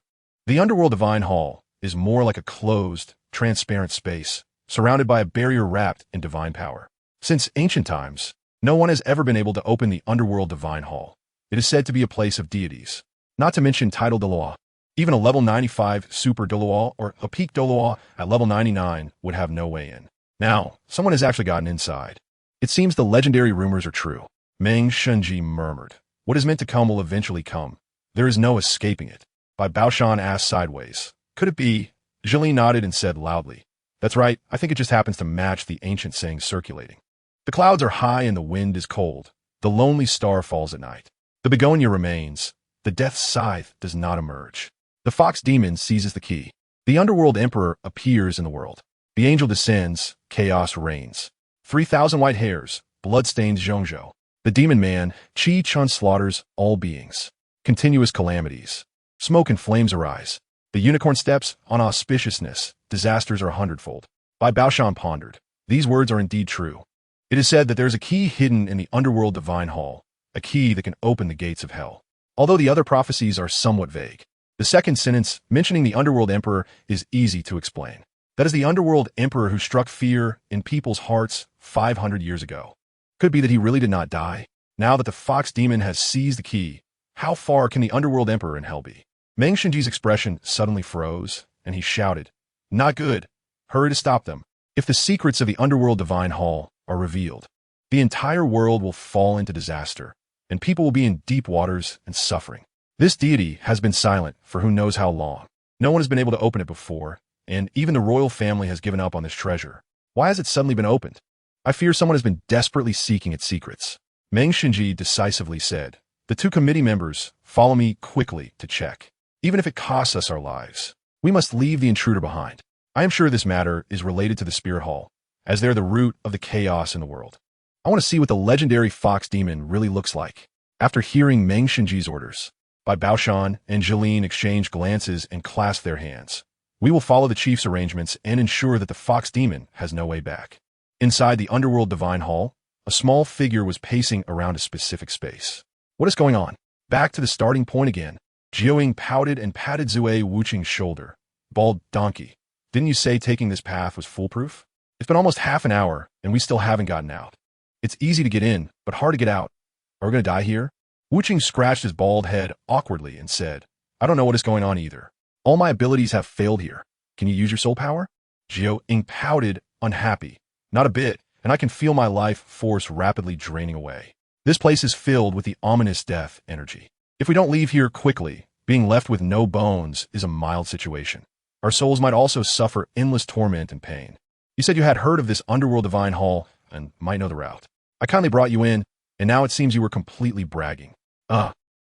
The underworld divine hall is more like a closed, transparent space, surrounded by a barrier wrapped in divine power. Since ancient times, no one has ever been able to open the underworld divine hall. It is said to be a place of deities, not to mention title Douluo. Even a level 95 Super Douluo or a peak Douluo at level 99 would have no way in. Now, someone has actually gotten inside. It seems the legendary rumors are true. Meng Xinji murmured. What is meant to come will eventually come. There is no escaping it. Bai Baoshan asked sideways. Could it be? Jeline nodded and said loudly. That's right, I think it just happens to match the ancient saying circulating. The clouds are high and the wind is cold. The lonely star falls at night. The begonia remains. The death scythe does not emerge. The fox demon seizes the key. The underworld emperor appears in the world. The angel descends. Chaos reigns. 3,000 white hairs. Blood stains Zhongzhou. The demon man, Qi Chun slaughters all beings. Continuous calamities. Smoke and flames arise. The unicorn steps on auspiciousness. Disasters are 100-fold. Bai Baoshan pondered. These words are indeed true. It is said that there is a key hidden in the underworld divine hall, a key that can open the gates of hell. Although the other prophecies are somewhat vague, the second sentence mentioning the underworld emperor is easy to explain. That is the underworld emperor who struck fear in people's hearts 500 years ago. Could be that he really did not die. Now that the fox demon has seized the key, how far can the underworld emperor in hell be? Meng Xinji's expression suddenly froze, and he shouted, Not good. Hurry to stop them. If the secrets of the underworld divine hall are revealed, the entire world will fall into disaster, and people will be in deep waters and suffering. This deity has been silent for who knows how long. No one has been able to open it before, and even the royal family has given up on this treasure. Why has it suddenly been opened? I fear someone has been desperately seeking its secrets. Meng Xinji decisively said, The two committee members, follow me quickly to check. Even if it costs us our lives, we must leave the intruder behind. I am sure this matter is related to the Spirit Hall, as they're the root of the chaos in the world. I want to see what the legendary fox demon really looks like. After hearing Meng Xinji's orders, Bai Baoshan and Jeline exchanged glances and clasped their hands. We will follow the chief's arrangements and ensure that the fox demon has no way back. Inside the underworld divine hall, a small figure was pacing around a specific space. What is going on? Back to the starting point again. Jiuying pouted and patted Zue Wuqing's shoulder. Bald donkey. Didn't you say taking this path was foolproof? It's been almost half an hour, and we still haven't gotten out. It's easy to get in, but hard to get out. Are we going to die here? Wuching scratched his bald head awkwardly and said, I don't know what is going on either. All my abilities have failed here. Can you use your soul power? Jiao Ying pouted, unhappy. Not a bit, and I can feel my life force rapidly draining away. This place is filled with the ominous death energy. If we don't leave here quickly, being left with no bones is a mild situation. Our souls might also suffer endless torment and pain. You said you had heard of this underworld divine hall and might know the route. I kindly brought you in, and now it seems you were completely bragging.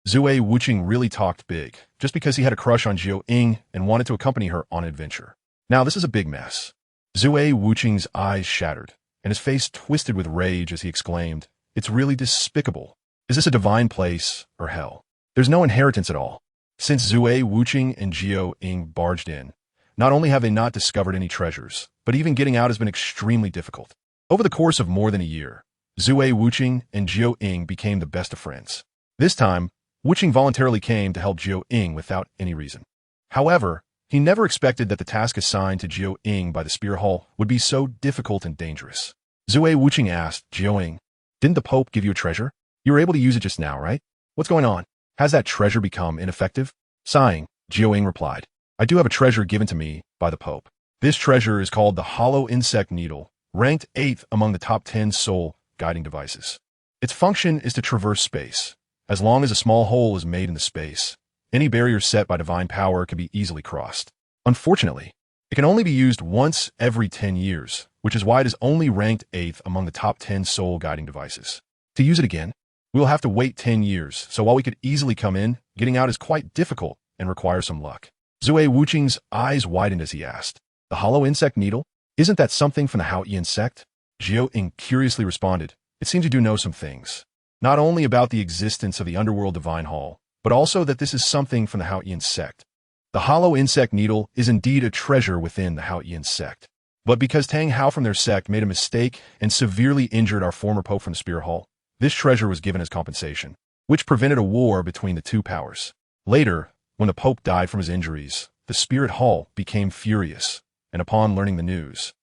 Zue Wuching really talked big, just because he had a crush on Jiao Ying and wanted to accompany her on an adventure. Now this is a big mess. Zue Wuching's eyes shattered, and his face twisted with rage as he exclaimed, It's really despicable. Is this a divine place or hell? There's no inheritance at all. Since Zue Wuching and Jiao Ying barged in, not only have they not discovered any treasures, but even getting out has been extremely difficult. Over the course of more than a year, Zue Wuching and Jiao Ying became the best of friends. This time, Wuching voluntarily came to help Jiao Ying without any reason. However, he never expected that the task assigned to Jiao Ying by the Spear Hall would be so difficult and dangerous. Zue Wuching asked Jiao Ying, Didn't the Pope give you a treasure? You were able to use it just now, right? What's going on? Has that treasure become ineffective? Sighing, Jiao Ying replied, I do have a treasure given to me by the Pope. This treasure is called the Hollow Insect Needle, ranked 8th among the top 10 soul guiding devices. Its function is to traverse space. As long as a small hole is made in the space, any barrier set by divine power can be easily crossed. Unfortunately, it can only be used once every 10 years, which is why it is only ranked 8th among the top 10 soul guiding devices. To use it again, we will have to wait 10 years, so while we could easily come in, getting out is quite difficult and requires some luck. Zue Wuching's eyes widened as he asked, The hollow insect needle? Isn't that something from the Hao Yi insect? Jiao Ying curiously responded, It seems you do know some things. Not only about the existence of the underworld divine hall, but also that this is something from the Hao Yi sect. The hollow insect needle is indeed a treasure within the Hao Yi sect. But because Tang Hao from their sect made a mistake and severely injured our former pope from the Spear Hall, this treasure was given as compensation, which prevented a war between the two powers. Later, when the pope died from his injuries, the Spirit Hall became furious, and upon learning the news,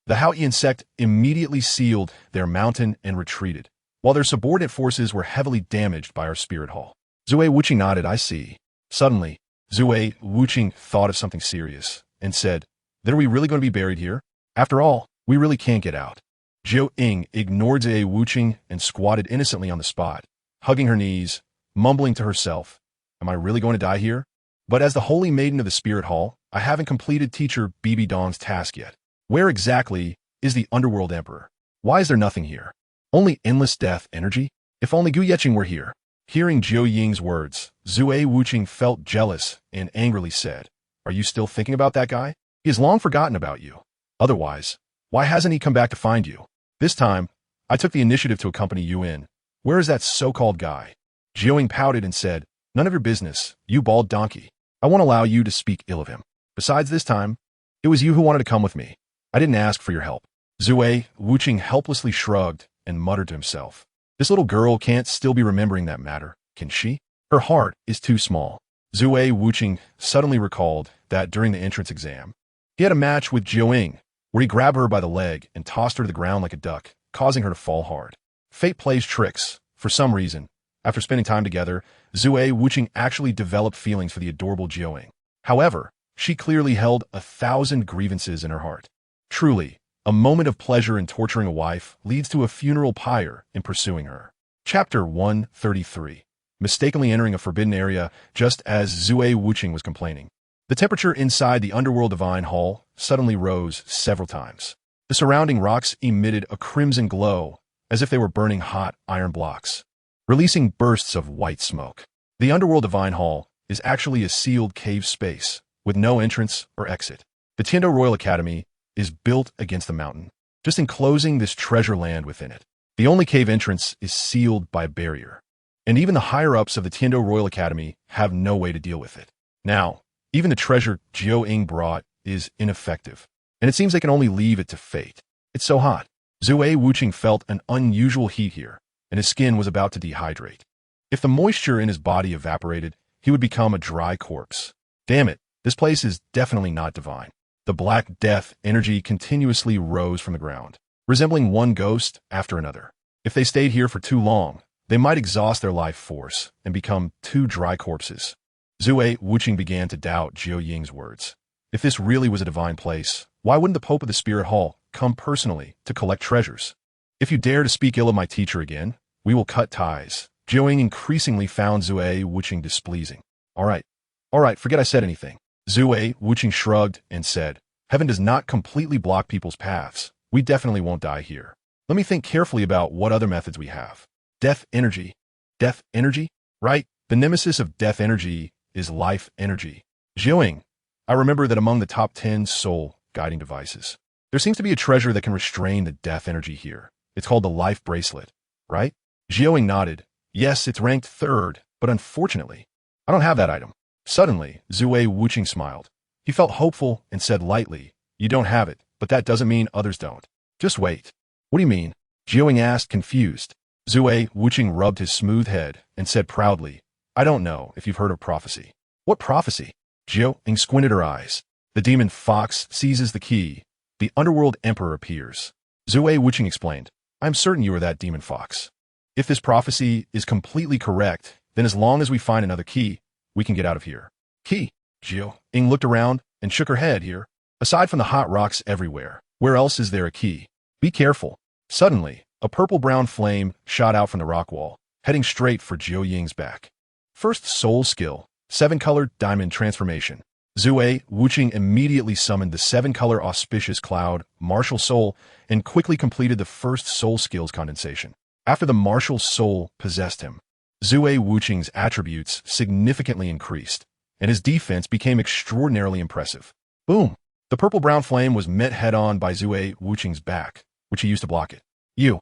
the Hao Yi sect immediately sealed their mountain and retreated, while their subordinate forces were heavily damaged by our Spirit Hall. Zue Wuching nodded, I see. Suddenly, Zue Wuching thought of something serious and said, Then are we really going to be buried here? After all, we really can't get out. Jiao Ying ignored Zue Wuching and squatted innocently on the spot, hugging her knees, mumbling to herself, Am I really going to die here? But as the Holy Maiden of the Spirit Hall, I haven't completed teacher Bibi Dong's task yet. Where exactly is the Underworld Emperor? Why is there nothing here? Only endless death energy? If only Gu Yeqing were here. Hearing Jiao Ying's words, Zue Wuching felt jealous and angrily said, Are you still thinking about that guy? He has long forgotten about you. Otherwise, why hasn't he come back to find you? This time, I took the initiative to accompany you in. Where is that so-called guy? Jiao Ying pouted and said, None of your business, you bald donkey. I won't allow you to speak ill of him. Besides this time, it was you who wanted to come with me. I didn't ask for your help. Zue Wuching helplessly shrugged and muttered to himself, This little girl can't still be remembering that matter, can she? Her heart is too small. Zue Wuching suddenly recalled that during the entrance exam, he had a match with Jiao Ying, where he grabbed her by the leg and tossed her to the ground like a duck, causing her to fall hard. Fate plays tricks. For some reason, after spending time together, Zue Wuching actually developed feelings for the adorable Jiao Ying. However, she clearly held 1,000 grievances in her heart. Truly, a moment of pleasure in torturing a wife leads to a funeral pyre in pursuing her. Chapter 133. Mistakenly entering a forbidden area just as Zue Wuching was complaining. The temperature inside the Underworld Divine Hall suddenly rose several times. The surrounding rocks emitted a crimson glow, as if they were burning hot iron blocks, releasing bursts of white smoke. The Underworld Divine Hall is actually a sealed cave space, with no entrance or exit. The Tiando Royal Academy is built against the mountain, just enclosing this treasure land within it. The only cave entrance is sealed by a barrier, and even the higher-ups of the Tiando Royal Academy have no way to deal with it. Now, even the treasure Jiao Ying brought is ineffective, and it seems they can only leave it to fate. It's so hot. Zue Wuching felt an unusual heat here, and his skin was about to dehydrate. If the moisture in his body evaporated, he would become a dry corpse. Damn it, this place is definitely not divine. The black death energy continuously rose from the ground, resembling one ghost after another. If they stayed here for too long, they might exhaust their life force and become two dry corpses. Zue Wuqing began to doubt Jiao Ying's words. If this really was a divine place, why wouldn't the Pope of the Spirit Hall come personally to collect treasures? If you dare to speak ill of my teacher again, we will cut ties. Jiao Ying increasingly found Zue Wuqing displeasing. All right, forget I said anything. Zue Wuqing shrugged and said, heaven does not completely block people's paths. We definitely won't die here. Let me think carefully about what other methods we have. Death energy. Death energy? Right. The nemesis of death energy is life energy. Jiao Ying, I remember that among the top 10 soul guiding devices, there seems to be a treasure that can restrain the death energy here. It's called the life bracelet, right? Jiao Ying nodded. Yes, it's ranked 3rd, but unfortunately, I don't have that item. Suddenly, Zue Wuqing smiled. He felt hopeful and said lightly, you don't have it, but that doesn't mean others don't. Just wait. What do you mean? Jiao Ying asked, confused. Zue Wuqing rubbed his smooth head and said proudly, I don't know if you've heard of prophecy. What prophecy? Jiao Ying squinted her eyes. The demon fox seizes the key. The underworld emperor appears. Zue Wuqing explained, I'm certain you are that demon fox. If this prophecy is completely correct, then as long as we find another key, we can get out of here. Key? Jiao Ying looked around and shook her head here. Aside from the hot rocks everywhere, where else is there a key? Be careful. Suddenly, a purple-brown flame shot out from the rock wall, heading straight for Jiao Ying's back. First soul skill, 7-color diamond transformation. Zue Wuqing immediately summoned the 7-color auspicious cloud, martial soul, and quickly completed the first soul skills condensation. After the martial soul possessed him, Zue Wuqing's attributes significantly increased, and his defense became extraordinarily impressive. Boom! The purple-brown flame was met head-on by Zue Wuqing's back, which he used to block it. You!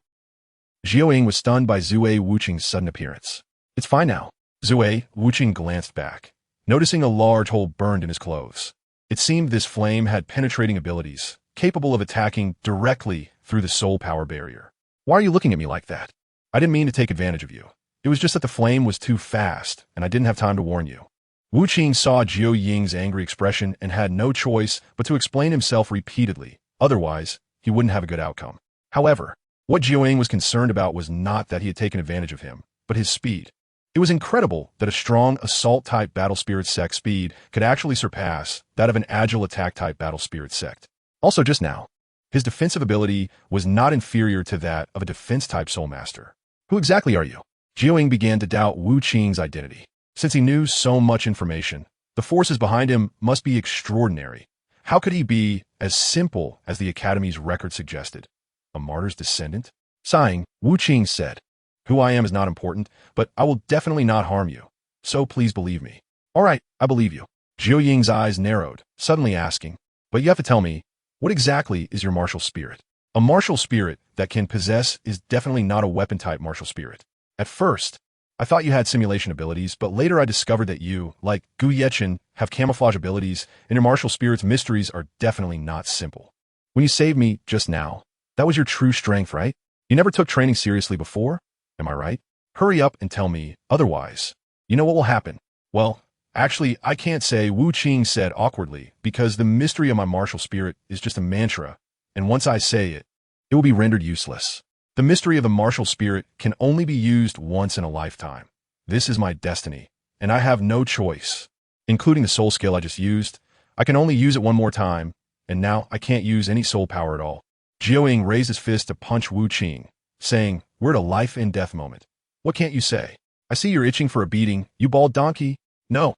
Jiao Ying was stunned by Zue Wuqing's sudden appearance. It's fine now. Zue Wuqing glanced back, noticing a large hole burned in his clothes. It seemed this flame had penetrating abilities, capable of attacking directly through the soul power barrier. Why are you looking at me like that? I didn't mean to take advantage of you. It was just that the flame was too fast, and I didn't have time to warn you. Wuqing saw Jiao Ying's angry expression and had no choice but to explain himself repeatedly. Otherwise, he wouldn't have a good outcome. However, what Jiao Ying was concerned about was not that he had taken advantage of him, but his speed. It was incredible that a strong assault-type battle spirit sect speed could actually surpass that of an agile attack-type battle spirit sect. Also just now, his defensive ability was not inferior to that of a defense-type soul master. Who exactly are you? Jiao Ying began to doubt Wuqing's identity. Since he knew so much information, the forces behind him must be extraordinary. How could he be as simple as the Academy's record suggested? A martyr's descendant? Sighing, Wuqing said, who I am is not important, but I will definitely not harm you. So please believe me. All right, I believe you. Jiao Ying's eyes narrowed, suddenly asking, but you have to tell me, what exactly is your martial spirit? A martial spirit that can possess is definitely not a weapon-type martial spirit. At first, I thought you had simulation abilities, but later I discovered that you, like Gu Yechen, have camouflage abilities, and your martial spirit's mysteries are definitely not simple. When you saved me just now, that was your true strength, right? You never took training seriously before? Am I right? Hurry up and tell me, otherwise. You know what will happen? Well, actually, I can't say, Wuqing said awkwardly, because the mystery of my martial spirit is just a mantra, and once I say it, it will be rendered useless. The mystery of the martial spirit can only be used once in a lifetime. This is my destiny, and I have no choice. Including the soul skill I just used, I can only use it one more time, and now I can't use any soul power at all. Jiao Ying raised his fist to punch Wuqing, saying, we're at a life and death moment. What can't you say? I see you're itching for a beating, you bald donkey. No.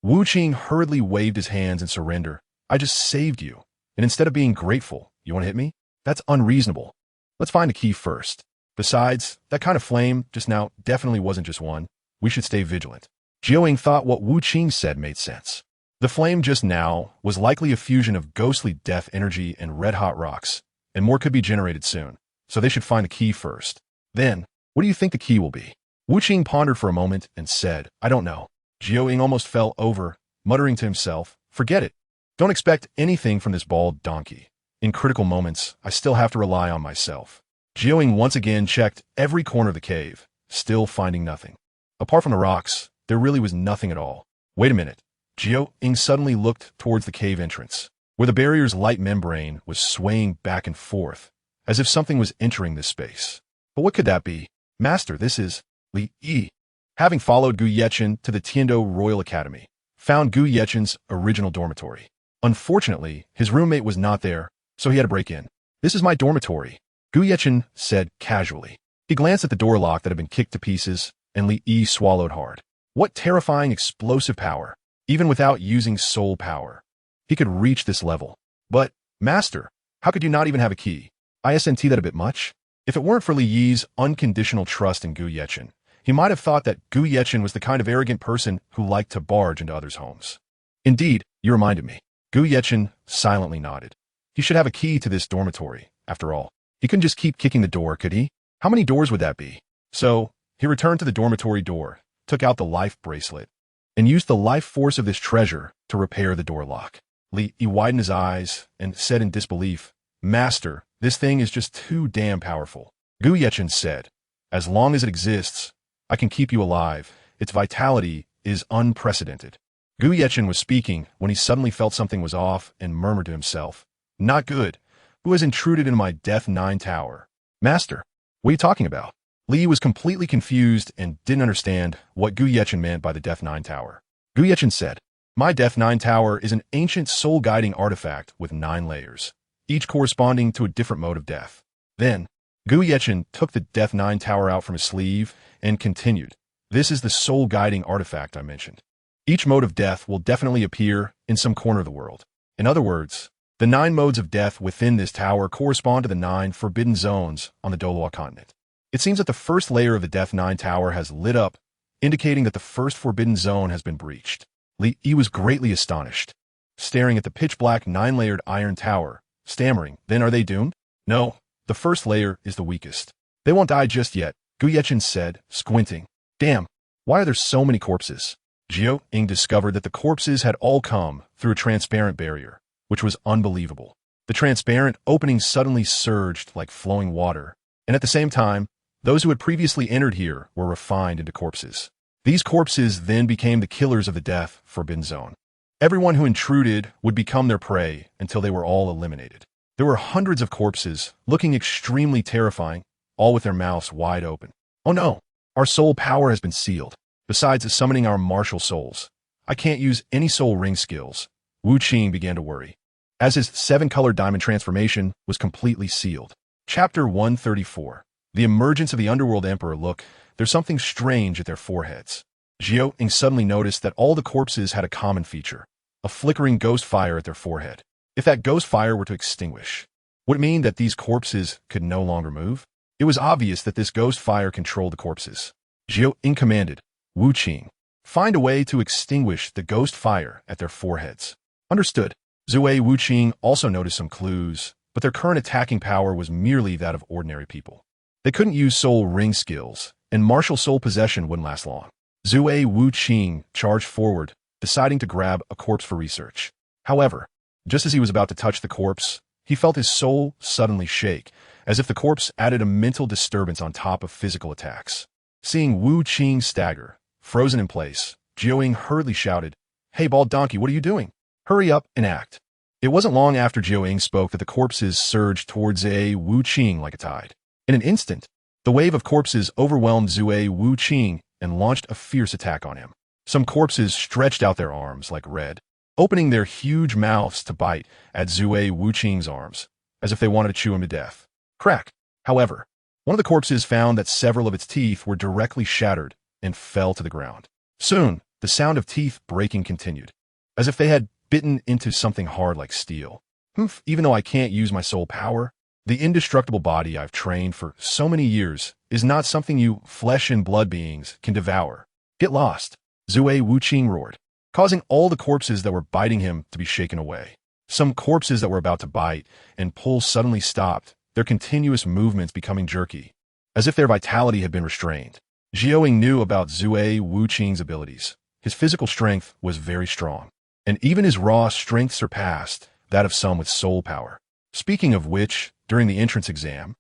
Wuqing hurriedly waved his hands in surrender. I just saved you, and instead of being grateful, you want to hit me? That's unreasonable. Let's find a key first. Besides, that kind of flame just now definitely wasn't just one. We should stay vigilant. Jiao Ying thought what Wuqing said made sense. The flame just now was likely a fusion of ghostly death energy and red-hot rocks, and more could be generated soon, so they should find a key first. Then, what do you think the key will be? Wuqing pondered for a moment and said, I don't know. Jiao Ying almost fell over, muttering to himself, forget it. Don't expect anything from this bald donkey. In critical moments, I still have to rely on myself. Jiao Ying once again checked every corner of the cave, still finding nothing. Apart from the rocks, there really was nothing at all. Wait a minute. Jiao Ying suddenly looked towards the cave entrance. where the barrier's light membrane was swaying back and forth, as if something was entering this space. But what could that be? Master, this is Li Yi. Having followed Gu Yechen to the Tiando Royal Academy, found Gu Yechen's original dormitory. Unfortunately, his roommate was not there, so he had to break in. This is my dormitory, Gu Yechen said casually. He glanced at the door lock that had been kicked to pieces, and Li Yi swallowed hard. What terrifying explosive power! Even without using soul power, he could reach this level. But, Master, how could you not even have a key? Isn't that a bit much? If it weren't for Li Yi's unconditional trust in Gu Yechen, he might have thought that Gu Yechen was the kind of arrogant person who liked to barge into others' homes. Indeed, you reminded me. Gu Yechen silently nodded. He should have a key to this dormitory, after all. He couldn't just keep kicking the door, could he? How many doors would that be? So, he returned to the dormitory door, took out the life bracelet, and used the life force of this treasure to repair the door lock. Li Yi widened his eyes and said in disbelief, Master, this thing is just too damn powerful. Gu Yechen said, as long as it exists, I can keep you alive. Its vitality is unprecedented. Gu Yechen was speaking when he suddenly felt something was off and murmured to himself, not good. Who has intruded into my Death 9 tower? Master, what are you talking about? Li was completely confused and didn't understand what Gu Yechen meant by the Death 9 tower. Gu Yechen said, my Death 9 tower is an ancient soul-guiding artifact with 9 layers, each corresponding to a different mode of death. Then, Gu Yechen took the Death 9 tower out from his sleeve and continued, this is the soul-guiding artifact I mentioned. Each mode of death will definitely appear in some corner of the world. In other words, the 9 modes of death within this tower correspond to the 9 forbidden zones on the Douluo continent. It seems that the first layer of the Death 9 tower has lit up, indicating that the first forbidden zone has been breached. Li Yi was greatly astonished, staring at the pitch-black 9-layered iron tower, stammering, then are they doomed? No, the first layer is the weakest. They won't die just yet, Gu Yechen said, squinting. Damn, why are there so many corpses? Jiao Ying discovered that the corpses had all come through a transparent barrier, which was unbelievable. The transparent opening suddenly surged like flowing water, and at the same time, those who had previously entered here were refined into corpses. These corpses then became the killers of the Death Forbidden Zone. Everyone who intruded would become their prey until they were all eliminated. There were hundreds of corpses, looking extremely terrifying, all with their mouths wide open. Oh no, our soul power has been sealed. Besides summoning our martial souls, I can't use any soul ring skills. Wu Qing began to worry, as his 7-color diamond transformation was completely sealed. Chapter 134. The emergence of the Underworld Emperor. Look, there's something strange at their foreheads. Jiao Ying suddenly noticed that all the corpses had a common feature, a flickering ghost fire at their forehead. If that ghost fire were to extinguish, would it mean that these corpses could no longer move? It was obvious that this ghost fire controlled the corpses. Jiao Ying commanded, Wu Qing, find a way to extinguish the ghost fire at their foreheads. Understood. Zue Wu Qing also noticed some clues, but their current attacking power was merely that of ordinary people. They couldn't use soul ring skills, and martial soul possession wouldn't last long. Zue Wu Qing charged forward, deciding to grab a corpse for research. However, just as he was about to touch the corpse, he felt his soul suddenly shake, as if the corpse added a mental disturbance on top of physical attacks. Seeing Wu Qing stagger, frozen in place, Jiao Ying hurriedly shouted, Hey bald donkey, what are you doing? Hurry up and act. It wasn't long after Jiao Ying spoke that the corpses surged towards Wu Qing like a tide. In an instant, the wave of corpses overwhelmed Zue Wu Qing and launched a fierce attack on him. Some corpses stretched out their arms like red, opening their huge mouths to bite at Zue Wu Qing's arms, as if they wanted to chew him to death. Crack! However, one of the corpses found that several of its teeth were directly shattered and fell to the ground. Soon, the sound of teeth breaking continued, as if they had bitten into something hard like steel. Humph, even though I can't use my soul power, the indestructible body I've trained for so many years is not something you flesh and blood beings can devour. Get lost, Zue Wu Qing roared, causing all the corpses that were biting him to be shaken away. Some corpses that were about to bite and pull suddenly stopped, their continuous movements becoming jerky, as if their vitality had been restrained. Jiao Ying knew about Zue Wu Qing's abilities. His physical strength was very strong, and even his raw strength surpassed that of some with soul power. Speaking of which, during the entrance exam,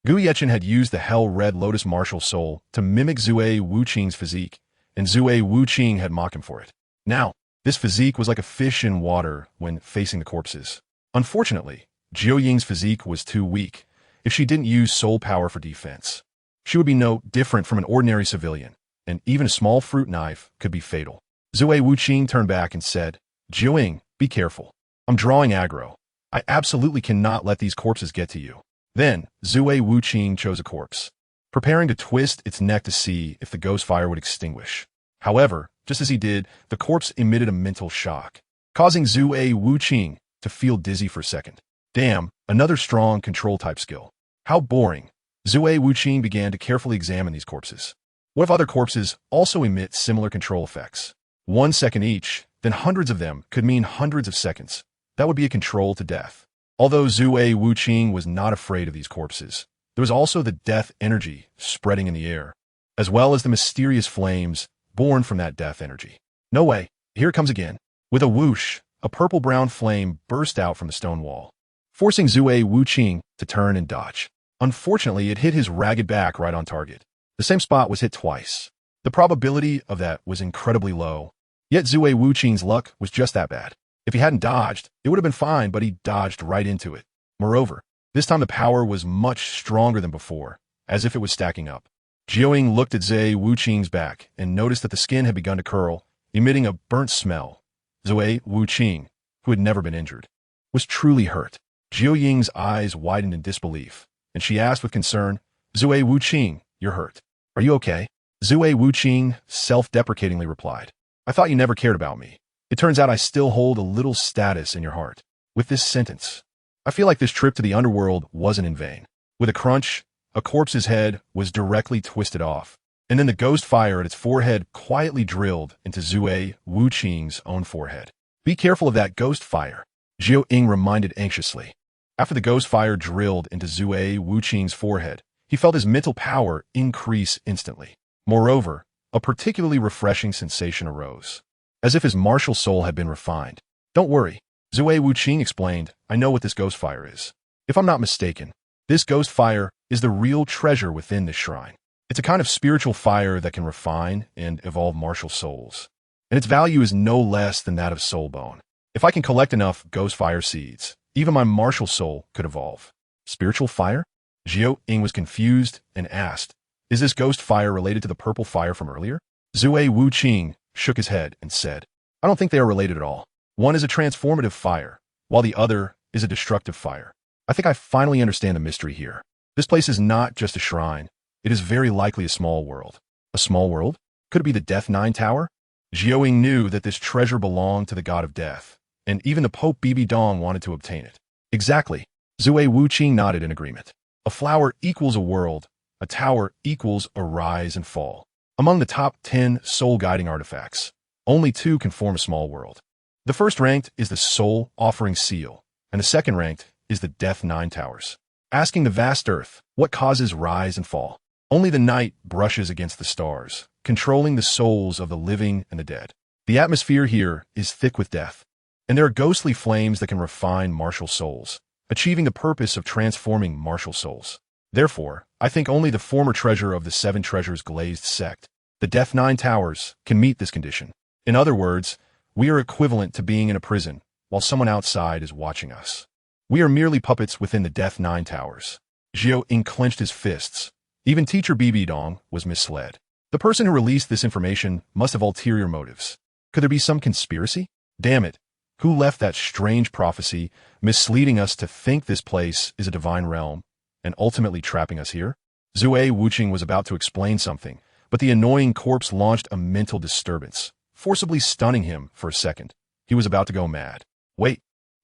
Gu Yechen had used the Hell Red Lotus Martial Soul to mimic Zue Wu Qing's physique, and Zue Wu Qing had mocked him for it. Now, this physique was like a fish in water when facing the corpses. Unfortunately, Jiu Ying's physique was too weak. If she didn't use soul power for defense, she would be no different from an ordinary civilian, and even a small fruit knife could be fatal. Zue Wuqing turned back and said, Jiu Ying, be careful. I'm drawing aggro. I absolutely cannot let these corpses get to you. Then, Zue Wuqing chose a corpse, preparing to twist its neck to see if the ghost fire would extinguish. However, just as he did, the corpse emitted a mental shock, causing Zue Wuqing to feel dizzy for a second. Damn, another strong control-type skill. How boring. Zue Wuqing began to carefully examine these corpses. What if other corpses also emit similar control effects? 1 second each, then hundreds of them could mean hundreds of seconds. That would be a control to death. Although Zue Wuqing was not afraid of these corpses, there was also the death energy spreading in the air, as well as the mysterious flames born from that death energy. No way, here it comes again. With a whoosh, a purple-brown flame burst out from the stone wall, forcing Zue Wuqing to turn and dodge. Unfortunately, it hit his ragged back right on target. The same spot was hit twice. The probability of that was incredibly low, yet Zue Wuqing's luck was just that bad. If he hadn't dodged, it would have been fine, but he dodged right into it. Moreover, this time the power was much stronger than before, as if it was stacking up. Jiu Ying looked at Zue Wuqing's back and noticed that the skin had begun to curl, emitting a burnt smell. Zue Wuqing, who had never been injured, was truly hurt. Jiu Ying's eyes widened in disbelief, and she asked with concern, Zue Wuqing, you're hurt. Are you okay? Zue Wuqing self-deprecatingly replied, I thought you never cared about me. It turns out I still hold a little status in your heart. With this sentence, I feel like this trip to the underworld wasn't in vain. With a crunch, a corpse's head was directly twisted off, and then the ghost fire at its forehead quietly drilled into Zue Wuqing's own forehead. Be careful of that ghost fire, Jiu Ying reminded anxiously. After the ghost fire drilled into Zue Wuqing's forehead, he felt his mental power increase instantly. Moreover, a particularly refreshing sensation arose, as if his martial soul had been refined. Don't worry, Zue Wuqing explained, I know what this ghost fire is. If I'm not mistaken, this ghost fire is the real treasure within this shrine. It's a kind of spiritual fire that can refine and evolve martial souls, and its value is no less than that of soul bone. If I can collect enough ghost fire seeds, even my martial soul could evolve. Spiritual fire? Jiu Ying was confused and asked, is this ghost fire related to the purple fire from earlier? Zue Wuqing shook his head and said, I don't think they are related at all. One is a transformative fire, while the other is a destructive fire. I think I finally understand the mystery here. This place is not just a shrine. It is very likely a small world. A small world? Could it be the Death Nine Tower? Jiu Ying knew that this treasure belonged to the god of death, and even the Pope Bibi Dong wanted to obtain it. Exactly. Zue Wuqing nodded in agreement. A flower equals a world. A tower equals a rise and fall. Among the top 10 soul-guiding artifacts, only 2 can form a small world. The first ranked is the Soul Offering Seal, and the second ranked is the Death Nine Towers. Asking the vast earth, what causes rise and fall? Only the night brushes against the stars, controlling the souls of the living and the dead. The atmosphere here is thick with death, and there are ghostly flames that can refine martial souls, achieving the purpose of transforming martial souls. Therefore, I think only the former treasure of the 7 treasures glazed sect, the Death Nine Towers, can meet this condition. In other words, we are equivalent to being in a prison while someone outside is watching us. We are merely puppets within the Death Nine Towers. Jiu Ying clenched his fists. Even Teacher Bibi Dong was misled. The person who released this information must have ulterior motives. Could there be some conspiracy? Damn it. Who left that strange prophecy, misleading us to think this place is a divine realm, and ultimately trapping us here? Zue Wuqing was about to explain something, but the annoying corpse launched a mental disturbance, forcibly stunning him for a second. He was about to go mad. Wait,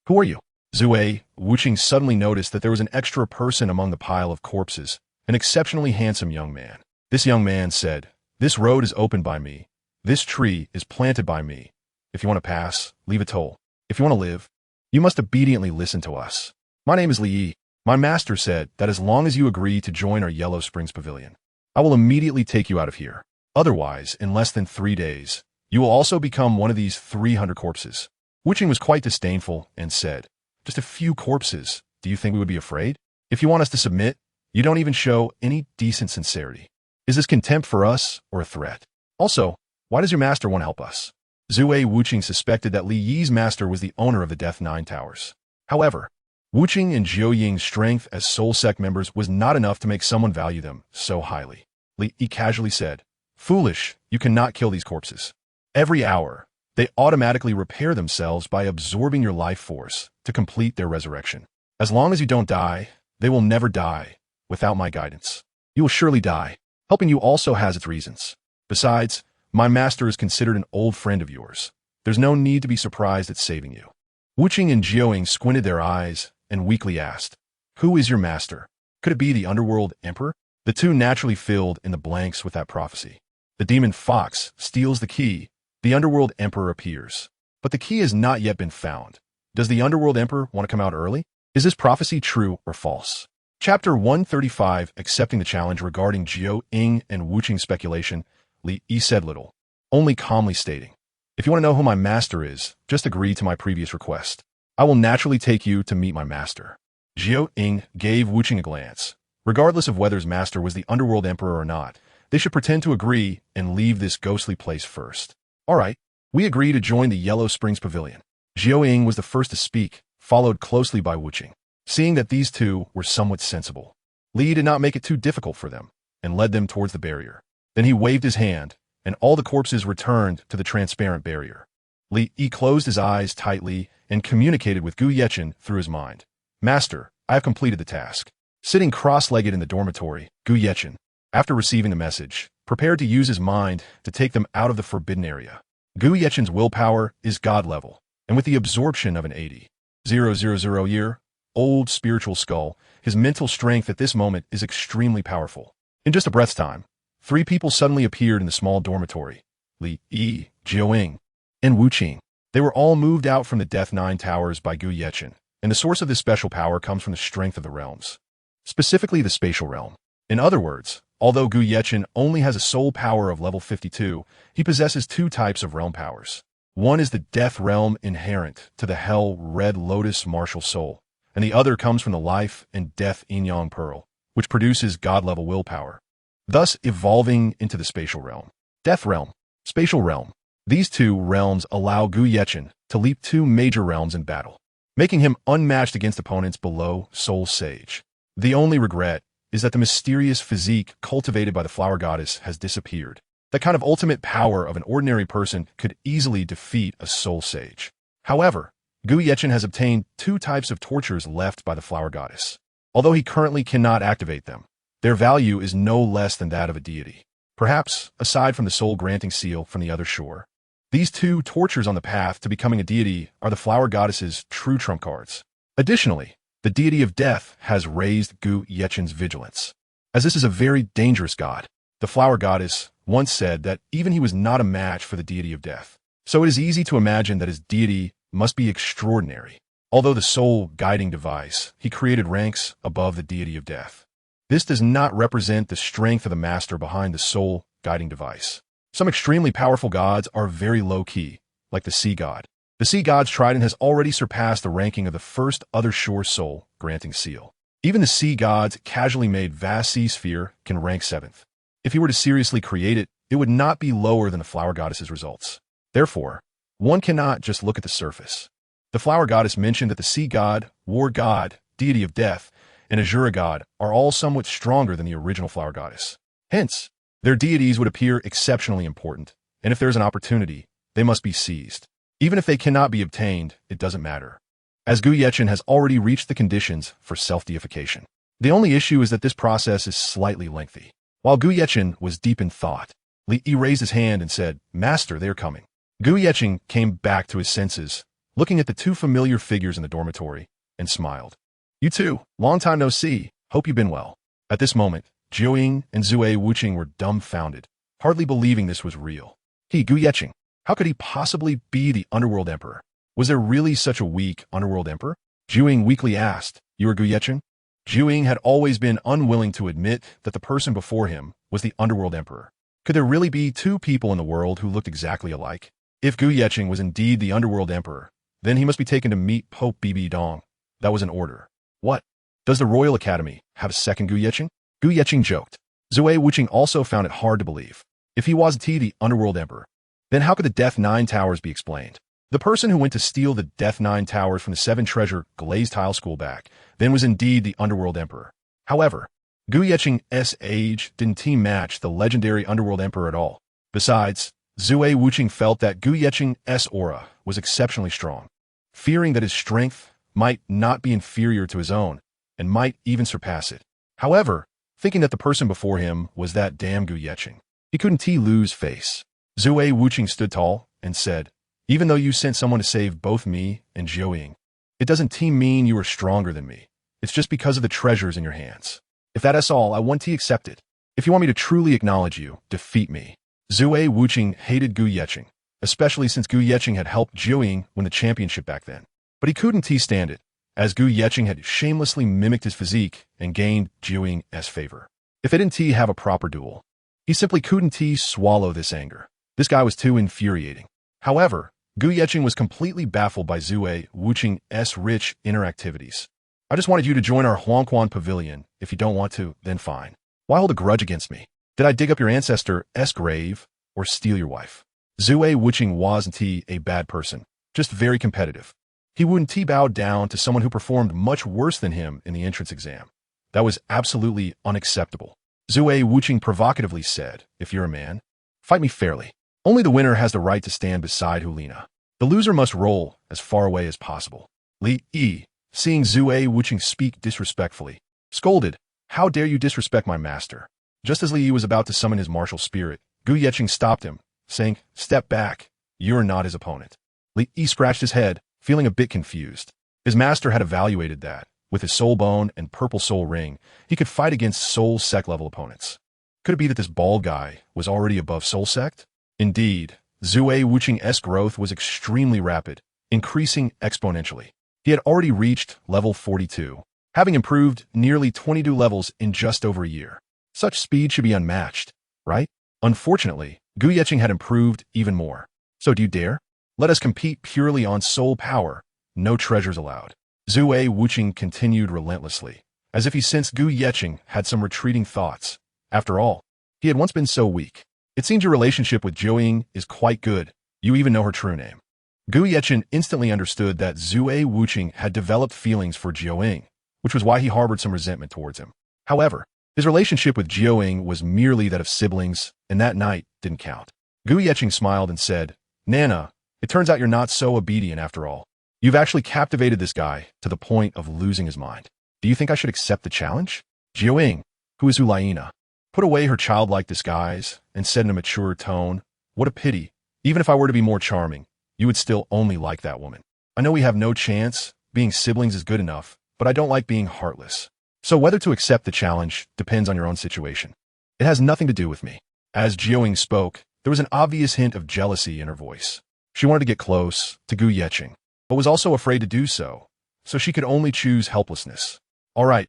who are you? Zue Wuqing suddenly noticed that there was an extra person among the pile of corpses, an exceptionally handsome young man. This young man said, this road is opened by me. This tree is planted by me. If you want to pass, leave a toll. If you want to live, you must obediently listen to us. My name is Li Yi. My master said that as long as you agree to join our Yellow Springs Pavilion, I will immediately take you out of here. Otherwise, in less than 3 days, you will also become one of these 300 corpses. Wuqing was quite disdainful and said, just a few corpses. Do you think we would be afraid? If you want us to submit, you don't even show any decent sincerity. Is this contempt for us or a threat? Also, why does your master want to help us? Zue Wuqing suspected that Li Yi's master was the owner of the Death Nine Towers. However, Wuqing and Jiuying's strength as Soul Sect members was not enough to make someone value them so highly. Li Yi casually said, "Foolish, you cannot kill these corpses. Every hour, they automatically repair themselves by absorbing your life force to complete their resurrection. As long as you don't die, they will never die without my guidance. You will surely die. Helping you also has its reasons. Besides, my master is considered an old friend of yours. There's no need to be surprised at saving you." Wuqing and Jiuying squinted their eyes and weakly asked, "Who is your master? Could it be the Underworld Emperor?" The two naturally filled in the blanks with that prophecy. The demon fox steals the key. The Underworld Emperor appears. But the key has not yet been found. Does the Underworld Emperor want to come out early? Is this prophecy true or false? Chapter 135, accepting the challenge regarding Jiuying and Wuqing's speculation, Li Yi said little, only calmly stating, "If you want to know who my master is, just agree to my previous request. I will naturally take you to meet my master." Jiuying gave Wuqing a glance. Regardless of whether his master was the Underworld Emperor or not, they should pretend to agree and leave this ghostly place first. "All right, we agree to join the Yellow Springs Pavilion." Jiuying was the first to speak, followed closely by Wuqing. Seeing that these two were somewhat sensible, Li did not make it too difficult for them and led them towards the barrier. Then he waved his hand, and all the corpses returned to the transparent barrier. Li Yi closed his eyes tightly and communicated with Gu Yechen through his mind. "Master, I have completed the task." Sitting cross-legged in the dormitory, Gu Yechen, after receiving the message, prepared to use his mind to take them out of the forbidden area. Gu Yechen's willpower is God level, and with the absorption of an 80,000-year-old spiritual skull, his mental strength at this moment is extremely powerful. In just a breath's time, 3 people suddenly appeared in the small dormitory: Li Yi, Jiuying, and Wuqing. They were all moved out from the Death Nine Towers by Gu Yechen, and the source of this special power comes from the strength of the realms, specifically the spatial realm. In other words, although Gu Yechen only has a soul power of level 52, he possesses 2 types of realm powers. One is the death realm inherent to the Hell Red Lotus martial soul, and the other comes from the life and death Yin-Yang Pearl, which produces God-level willpower, thus evolving into the spatial realm. Death realm, spatial realm. These 2 realms allow Gu Yechen to leap 2 major realms in battle, making him unmatched against opponents below Soul Sage. The only regret is that the mysterious physique cultivated by the flower goddess has disappeared. The kind of ultimate power of an ordinary person could easily defeat a soul sage. However, Gu Yechen has obtained 2 types of tortures left by the flower goddess. Although he currently cannot activate them, their value is no less than that of a deity. Perhaps, aside from the soul-granting seal from the other shore, these 2 tortures on the path to becoming a deity are the flower goddess's true trump cards. Additionally, the deity of death has raised Gu Yechen's vigilance, as this is a very dangerous god. The flower goddess once said that even he was not a match for the deity of death. So it is easy to imagine that his deity must be extraordinary. Although the soul guiding device he created ranks above the deity of death, this does not represent the strength of the master behind the soul guiding device. Some extremely powerful gods are very low-key, like the sea god. The sea god's trident has already surpassed the ranking of the first other shore soul granting seal. Even the sea god's casually made vast sea sphere can rank 7th. If he were to seriously create it, it would not be lower than the flower goddess's results. Therefore, one cannot just look at the surface. The flower goddess mentioned that the sea god, war god, deity of death, and Azura god are all somewhat stronger than the original flower goddess. Hence, their deities would appear exceptionally important, and if there is an opportunity, they must be seized. Even if they cannot be obtained, it doesn't matter, as Gu Yechen has already reached the conditions for self-deification. The only issue is that this process is slightly lengthy. While Gu Yechen was deep in thought, Li Yi raised his hand and said, "Master, they are coming." Gu Yechen came back to his senses, looking at the 2 familiar figures in the dormitory, and smiled. "You too, long time no see, hope you've been well." At this moment, Jiuying and Zue Wuqing were dumbfounded, hardly believing this was real. Gu Yechen, how could he possibly be the Underworld Emperor? Was there really such a weak Underworld Emperor? Jiuying weakly asked, "You are Gu Yechen?" Jiuying had always been unwilling to admit that the person before him was the Underworld Emperor. Could there really be 2 people in the world who looked exactly alike? If Gu Yechen was indeed the Underworld Emperor, then he must be taken to meet Pope Bibi Dong. That was an order. What? Does the Royal Academy have a second Gu Yechen? Gu Yechen joked. Zue Wuqing also found it hard to believe. If he was the Underworld Emperor, then how could the Death Nine Towers be explained? The person who went to steal the Death Nine Towers from the Seven Treasure Glazed Tile School back then was indeed the Underworld Emperor. However, Gu Yeqing's age didn't team match the legendary Underworld Emperor at all. Besides, Zue Wuqing felt that Gu Yeqing's aura was exceptionally strong, fearing that his strength might not be inferior to his own and might even surpass it. However, thinking that the person before him was that damn Gu Yeqing, he couldn't lose face. Zue Wuqing stood tall and said, "Even though you sent someone to save both me and Jiuying, it doesn't mean you are stronger than me. It's just because of the treasures in your hands. If that's all, I want to accept it. If you want me to truly acknowledge you, defeat me." Zue Wuqing hated Gu Yeqing, especially since Gu Yeqing had helped Jiuying win the championship back then. But he couldn't stand it, as Gu Yeqing had shamelessly mimicked his physique and gained Jiuying's favor. If they didn't have a proper duel, he simply couldn't swallow this anger. This guy was too infuriating. However, Gu Yeqing was completely baffled by Zue Wuqing's rich inner activities. "I just wanted you to join our Huangquan Pavilion. If you don't want to, then fine. Why hold a grudge against me? Did I dig up your ancestor's grave or steal your wife?" Zue Wuqing wasn't a bad person, just very competitive. He wouldn't bow down to someone who performed much worse than him in the entrance exam. That was absolutely unacceptable. Zue Wuqing provocatively said, "If you're a man, fight me fairly. Only the winner has the right to stand beside Hulina. The loser must roll as far away as possible." Li Yi, seeing Zue Wuqing speak disrespectfully, scolded, "How dare you disrespect my master?" Just as Li Yi was about to summon his martial spirit, Gu Yeqing stopped him, saying, "Step back. You're not his opponent." Li Yi scratched his head, feeling a bit confused. His master had evaluated that, with his soul bone and purple soul ring, he could fight against soul sect level opponents. Could it be that this bald guy was already above soul sect? Indeed, Zue Wuqing's growth was extremely rapid, increasing exponentially. He had already reached level 42, having improved nearly 22 levels in just over a year. Such speed should be unmatched, right? Unfortunately, Gu Yeqing had improved even more. "So do you dare? Let us compete purely on soul power. No treasures allowed." Zue Wuqing continued relentlessly, as if he sensed Gu Yeqing had some retreating thoughts. After all, he had once been so weak. "It seems your relationship with Jiuying is quite good. You even know her true name." Gu Yeqing instantly understood that Zue Wuqing had developed feelings for Jiuying, which was why he harbored some resentment towards him. However, his relationship with Jiuying was merely that of siblings, and that night didn't count. Gu Yeqing smiled and said, "Nana, it turns out you're not so obedient after all. You've actually captivated this guy to the point of losing his mind. Do you think I should accept the challenge?" Jiuying, who is Hulaina, put away her childlike disguise and said in a mature tone, "What a pity. Even if I were to be more charming, you would still only like that woman. I know we have no chance. Being siblings is good enough, but I don't like being heartless. So whether to accept the challenge depends on your own situation. It has nothing to do with me." As Jiuying spoke, there was an obvious hint of jealousy in her voice. She wanted to get close to Gu Yeqing, but was also afraid to do so she could only choose helplessness. All right.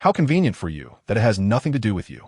How convenient for you that it has nothing to do with you."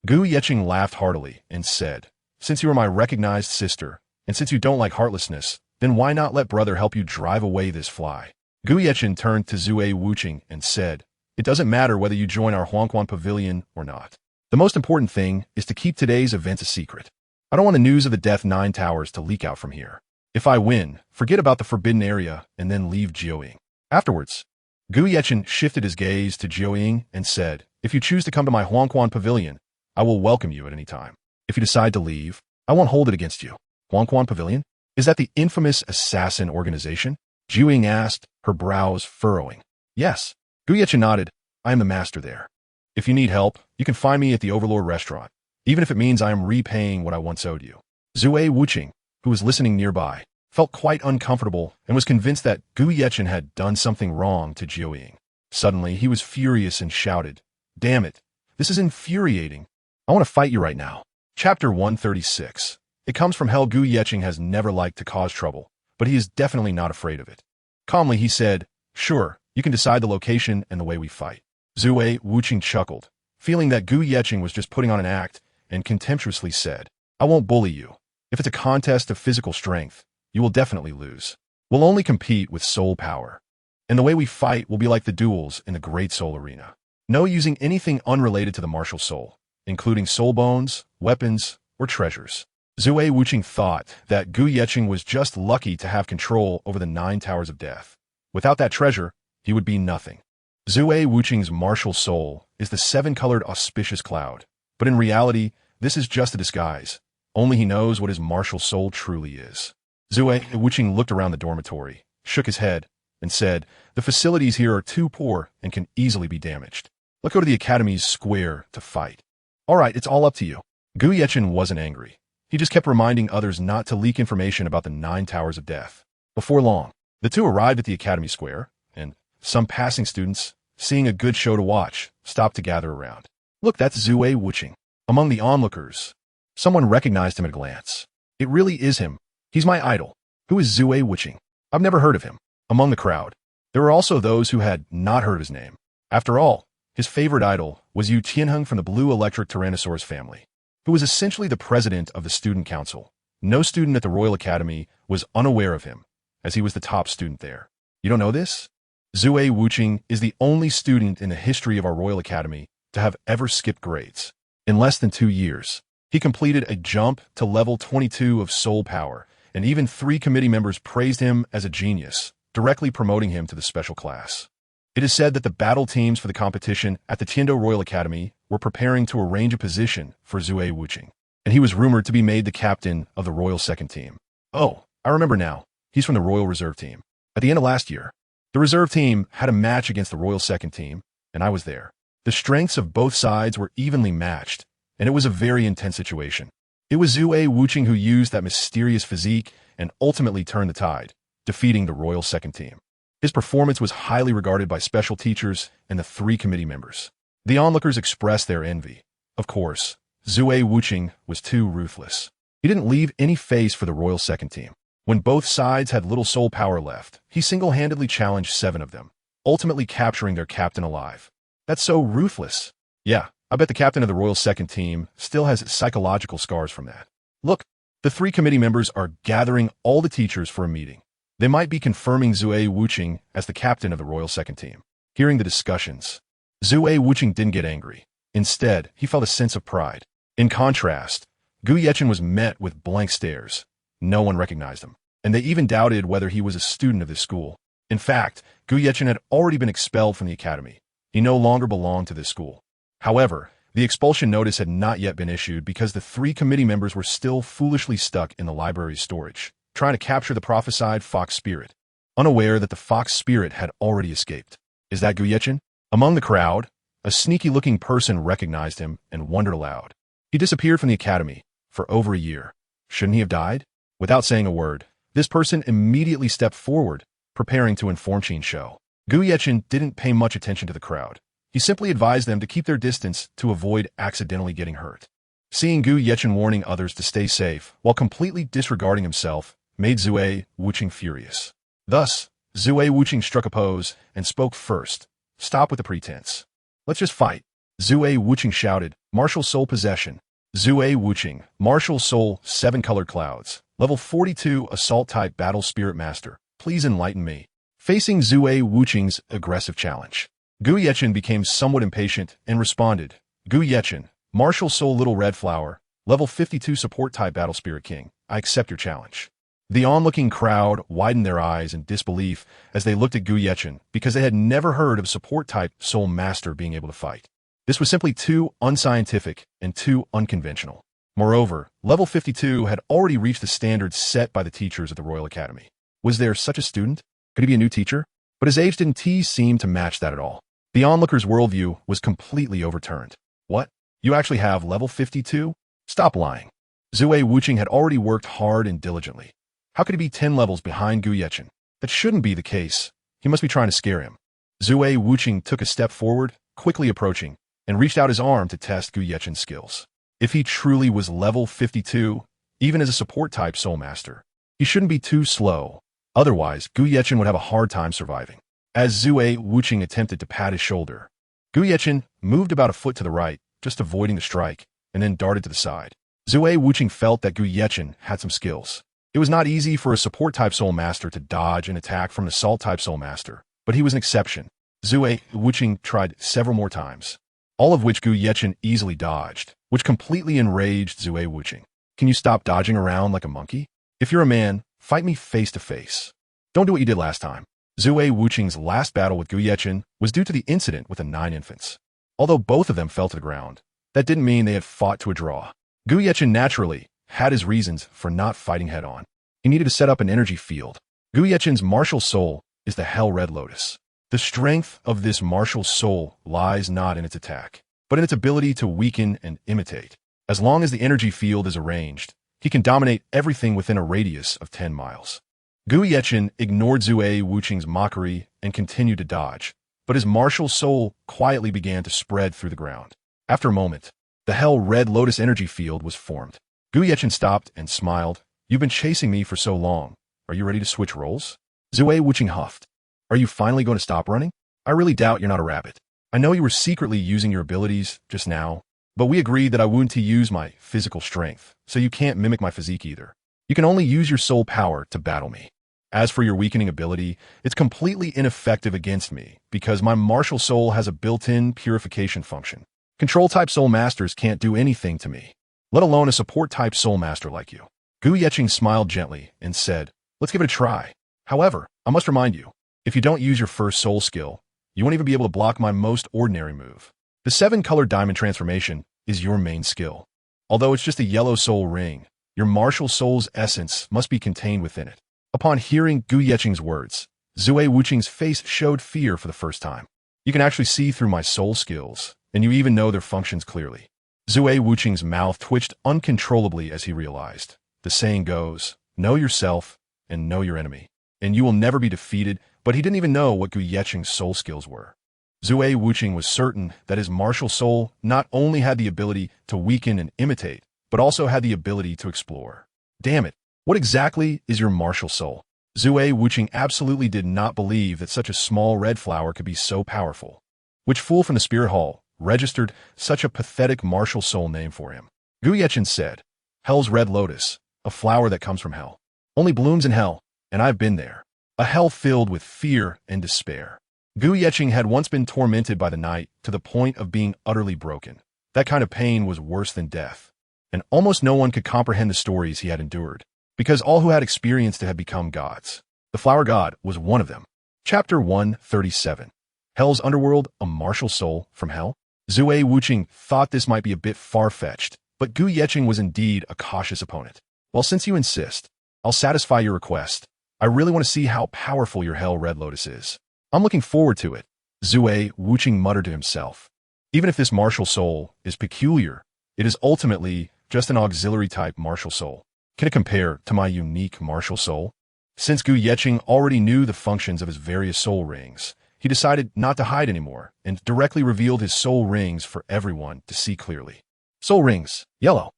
Gu Yeqing laughed heartily and said, "Since you are my recognized sister, and since you don't like heartlessness, then why not let brother help you drive away this fly?" Gu Yeqing turned to Zue Wuqing and said, "It doesn't matter whether you join our Huangquan Pavilion or not. The most important thing is to keep today's event a secret. I don't want the news of the Death Nine Towers to leak out from here. If I win, forget about the forbidden area and then leave Jiuying." Afterwards, Gu Yeqing shifted his gaze to Jiuying and said, "If you choose to come to my Huangquan Pavilion, I will welcome you at any time. If you decide to leave, I won't hold it against you." "Huangquan Pavilion? Is that the infamous assassin organization?" Jiuying asked, her brows furrowing. "Yes." Gu Yeqing nodded. "I am the master there. If you need help, you can find me at the Overlord restaurant, even if it means I am repaying what I once owed you." Zue Wuqing, who was listening nearby, felt quite uncomfortable and was convinced that Gu Yeqing had done something wrong to Jiuying. Suddenly, he was furious and shouted, "Damn it! This is infuriating. I want to fight you right now." Chapter 136. It comes from hell. Gu Yeqing has never liked to cause trouble, but he is definitely not afraid of it. Calmly, he said, "Sure, you can decide the location and the way we fight." Zue Wuqing chuckled, feeling that Gu Yeqing was just putting on an act, and contemptuously said, "I won't bully you. If it's a contest of physical strength, you will definitely lose. We'll only compete with soul power. And the way we fight will be like the duels in the Great Soul Arena. No using anything unrelated to the martial soul, including soul bones, weapons, or treasures." Zue Wuqing thought that Gu Yeqing was just lucky to have control over the 9 Towers of Death. Without that treasure, he would be nothing. Zue Wuqing's martial soul is the 7-colored auspicious cloud, but in reality, this is just a disguise. Only he knows what his martial soul truly is. Zue Wuqing looked around the dormitory, shook his head, and said, "The facilities here are too poor and can easily be damaged. Let's go to the academy's square to fight." "All right, it's all up to you." Gu Yeqing wasn't angry. He just kept reminding others not to leak information about the 9 Towers of Death. Before long, the two arrived at the academy square, and some passing students, seeing a good show to watch, stopped to gather around. "Look, that's Zue Wuqing." Among the onlookers, someone recognized him at a glance. "It really is him. He's my idol." "Who is Zue Wuqing? I've never heard of him." Among the crowd, there were also those who had not heard his name. After all, his favorite idol was Yu Tianheng from the Blue Electric Tyrannosaurus family, who was essentially the president of the student council. No student at the Royal Academy was unaware of him, as he was the top student there. "You don't know this?" Zue Wuqing is the only student in the history of our Royal Academy to have ever skipped grades. In less than 2 years, he completed a jump to level 22 of soul power, and even 3 committee members praised him as a genius, directly promoting him to the special class. It is said that the battle teams for the competition at the Tiando Royal Academy were preparing to arrange a position for Zue Wuqing, and he was rumored to be made the captain of the Royal Second Team. "Oh, I remember now. He's from the Royal Reserve Team." At the end of last year, the Reserve Team had a match against the Royal Second Team, and I was there. The strengths of both sides were evenly matched, and it was a very intense situation. It was Zue Wuqing who used that mysterious physique and ultimately turned the tide, defeating the Royal Second Team. His performance was highly regarded by special teachers and the 3 committee members. The onlookers expressed their envy. Of course, Zue Wuqing was too ruthless. He didn't leave any face for the Royal Second Team. When both sides had little soul power left, he single-handedly challenged 7 of them, ultimately capturing their captain alive. That's so ruthless. Yeah, I bet the captain of the Royal Second Team still has psychological scars from that. Look, the 3 committee members are gathering all the teachers for a meeting. They might be confirming Zue Wuqing as the captain of the Royal Second Team. Hearing the discussions, Zue Wuqing didn't get angry. Instead, he felt a sense of pride. In contrast, Gu Yeqing was met with blank stares. No one recognized him, and they even doubted whether he was a student of this school. In fact, Gu Yeqing had already been expelled from the academy. He no longer belonged to this school. However, the expulsion notice had not yet been issued because the 3 committee members were still foolishly stuck in the library's storage, trying to capture the prophesied fox spirit, unaware that the fox spirit had already escaped. "Is that Gu Yeqing?" Among the crowd, a sneaky-looking person recognized him and wondered aloud. He disappeared from the academy for over a year. Shouldn't he have died? Without saying a word, this person immediately stepped forward, preparing to inform Qin Shou. Gu Yeqing didn't pay much attention to the crowd. He simply advised them to keep their distance to avoid accidentally getting hurt. Seeing Gu Yeqing warning others to stay safe while completely disregarding himself made Zue Wuqing furious. Thus, Zue Wuqing struck a pose and spoke first. "Stop with the pretense. Let's just fight." Zue Wuqing shouted, "Martial Soul Possession." Zue Wuqing, Martial Soul 7-Colored Clouds, Level 42 Assault-Type Battle Spirit Master. Please enlighten me. Facing Zue Wuqing's aggressive challenge, Gu Yeqing became somewhat impatient and responded, "Gu Yeqing, Martial Soul Little Red Flower, Level 52 Support-Type Battle Spirit King. I accept your challenge." The onlooking crowd widened their eyes in disbelief as they looked at Gu Yeqing because they had never heard of a support-type soul master being able to fight. This was simply too unscientific and too unconventional. Moreover, Level 52 had already reached the standards set by the teachers at the Royal Academy. Was there such a student? Could he be a new teacher? But his age didn't seem to match that at all. The onlooker's worldview was completely overturned. "What? You actually have Level 52? Stop lying." Zue Wuqing had already worked hard and diligently. How could he be 10 levels behind Gu Yeqing? That shouldn't be the case. He must be trying to scare him. Zue Wuqing took a step forward, quickly approaching, and reached out his arm to test Gu Yeqing's skills. If he truly was level 52, even as a support-type soul master, he shouldn't be too slow. Otherwise, Gu Yeqing would have a hard time surviving. As Zue Wuqing attempted to pat his shoulder, Gu Yeqing moved about a foot to the right, just avoiding the strike, and then darted to the side. Zue Wuqing felt that Gu Yeqing had some skills. It was not easy for a support-type soul master to dodge an attack from an assault-type soul master, but he was an exception. Zue Wuqing tried several more times, all of which Gu Yeqing easily dodged, which completely enraged Zue Wuqing. Can you stop dodging around like a monkey? If you're a man, fight me face to face. Don't do what you did last time. Zue Wuqing's last battle with Gu Yechen was due to the incident with the 9 infants. Although both of them fell to the ground, that didn't mean they had fought to a draw. Gu Yechen naturally had his reasons for not fighting head-on. He needed to set up an energy field. Gu Yechen's martial soul is the Hell Red Lotus. The strength of this martial soul lies not in its attack, but in its ability to weaken and imitate. As long as the energy field is arranged, he can dominate everything within a radius of 10 miles. Gu Yechen ignored Zue Wuqing's mockery and continued to dodge, but his martial soul quietly began to spread through the ground. After a moment, the Hell Red Lotus energy field was formed. Gu Yechen stopped and smiled. You've been chasing me for so long. Are you ready to switch roles? Zue Wuqing huffed. Are you finally going to stop running? I really doubt you're not a rabbit. I know you were secretly using your abilities just now, but we agreed that I wouldn't use my physical strength, so you can't mimic my physique either. You can only use your soul power to battle me. As for your weakening ability, it's completely ineffective against me because my martial soul has a built-in purification function. Control-type soul masters can't do anything to me, let alone a support-type soul master like you. Gu Yechen smiled gently and said, let's give it a try. However, I must remind you, if you don't use your first soul skill, you won't even be able to block my most ordinary move. The 7-color diamond transformation is your main skill. Although it's just a yellow soul ring, your martial soul's essence must be contained within it. Upon hearing Gu Yecheng's words, Zue Wuqing's face showed fear for the first time. You can actually see through my soul skills, and you even know their functions clearly. Zue Wuqing's mouth twitched uncontrollably as he realized. The saying goes, know yourself and know your enemy, and you will never be defeated, but he didn't even know what Gu Yecheng's soul skills were. Zue Wuqing was certain that his martial soul not only had the ability to weaken and imitate, but also had the ability to explore. Damn it, what exactly is your martial soul? Zue Wuqing absolutely did not believe that such a small red flower could be so powerful. Which fool from the Spirit Hall registered such a pathetic martial soul name for him? Gu Yechen said, Hell's Red Lotus, a flower that comes from hell. Only blooms in hell, and I've been there. A hell filled with fear and despair. Gu Yecheng had once been tormented by the night to the point of being utterly broken. That kind of pain was worse than death, and almost no one could comprehend the stories he had endured, because all who had experienced it had become gods. The flower god was one of them. Chapter 137. Hell's Underworld, a martial soul from hell? Zue Wuqing thought this might be a bit far-fetched, but Gu Yecheng was indeed a cautious opponent. Well, since you insist, I'll satisfy your request. I really want to see how powerful your Hell Red Lotus is. I'm looking forward to it, Zue Wuqing muttered to himself. Even if this martial soul is peculiar, it is ultimately just an auxiliary-type martial soul. Can it compare to my unique martial soul? Since Gu Yecheng already knew the functions of his various soul rings, he decided not to hide anymore and directly revealed his soul rings for everyone to see clearly. Soul rings, yellow,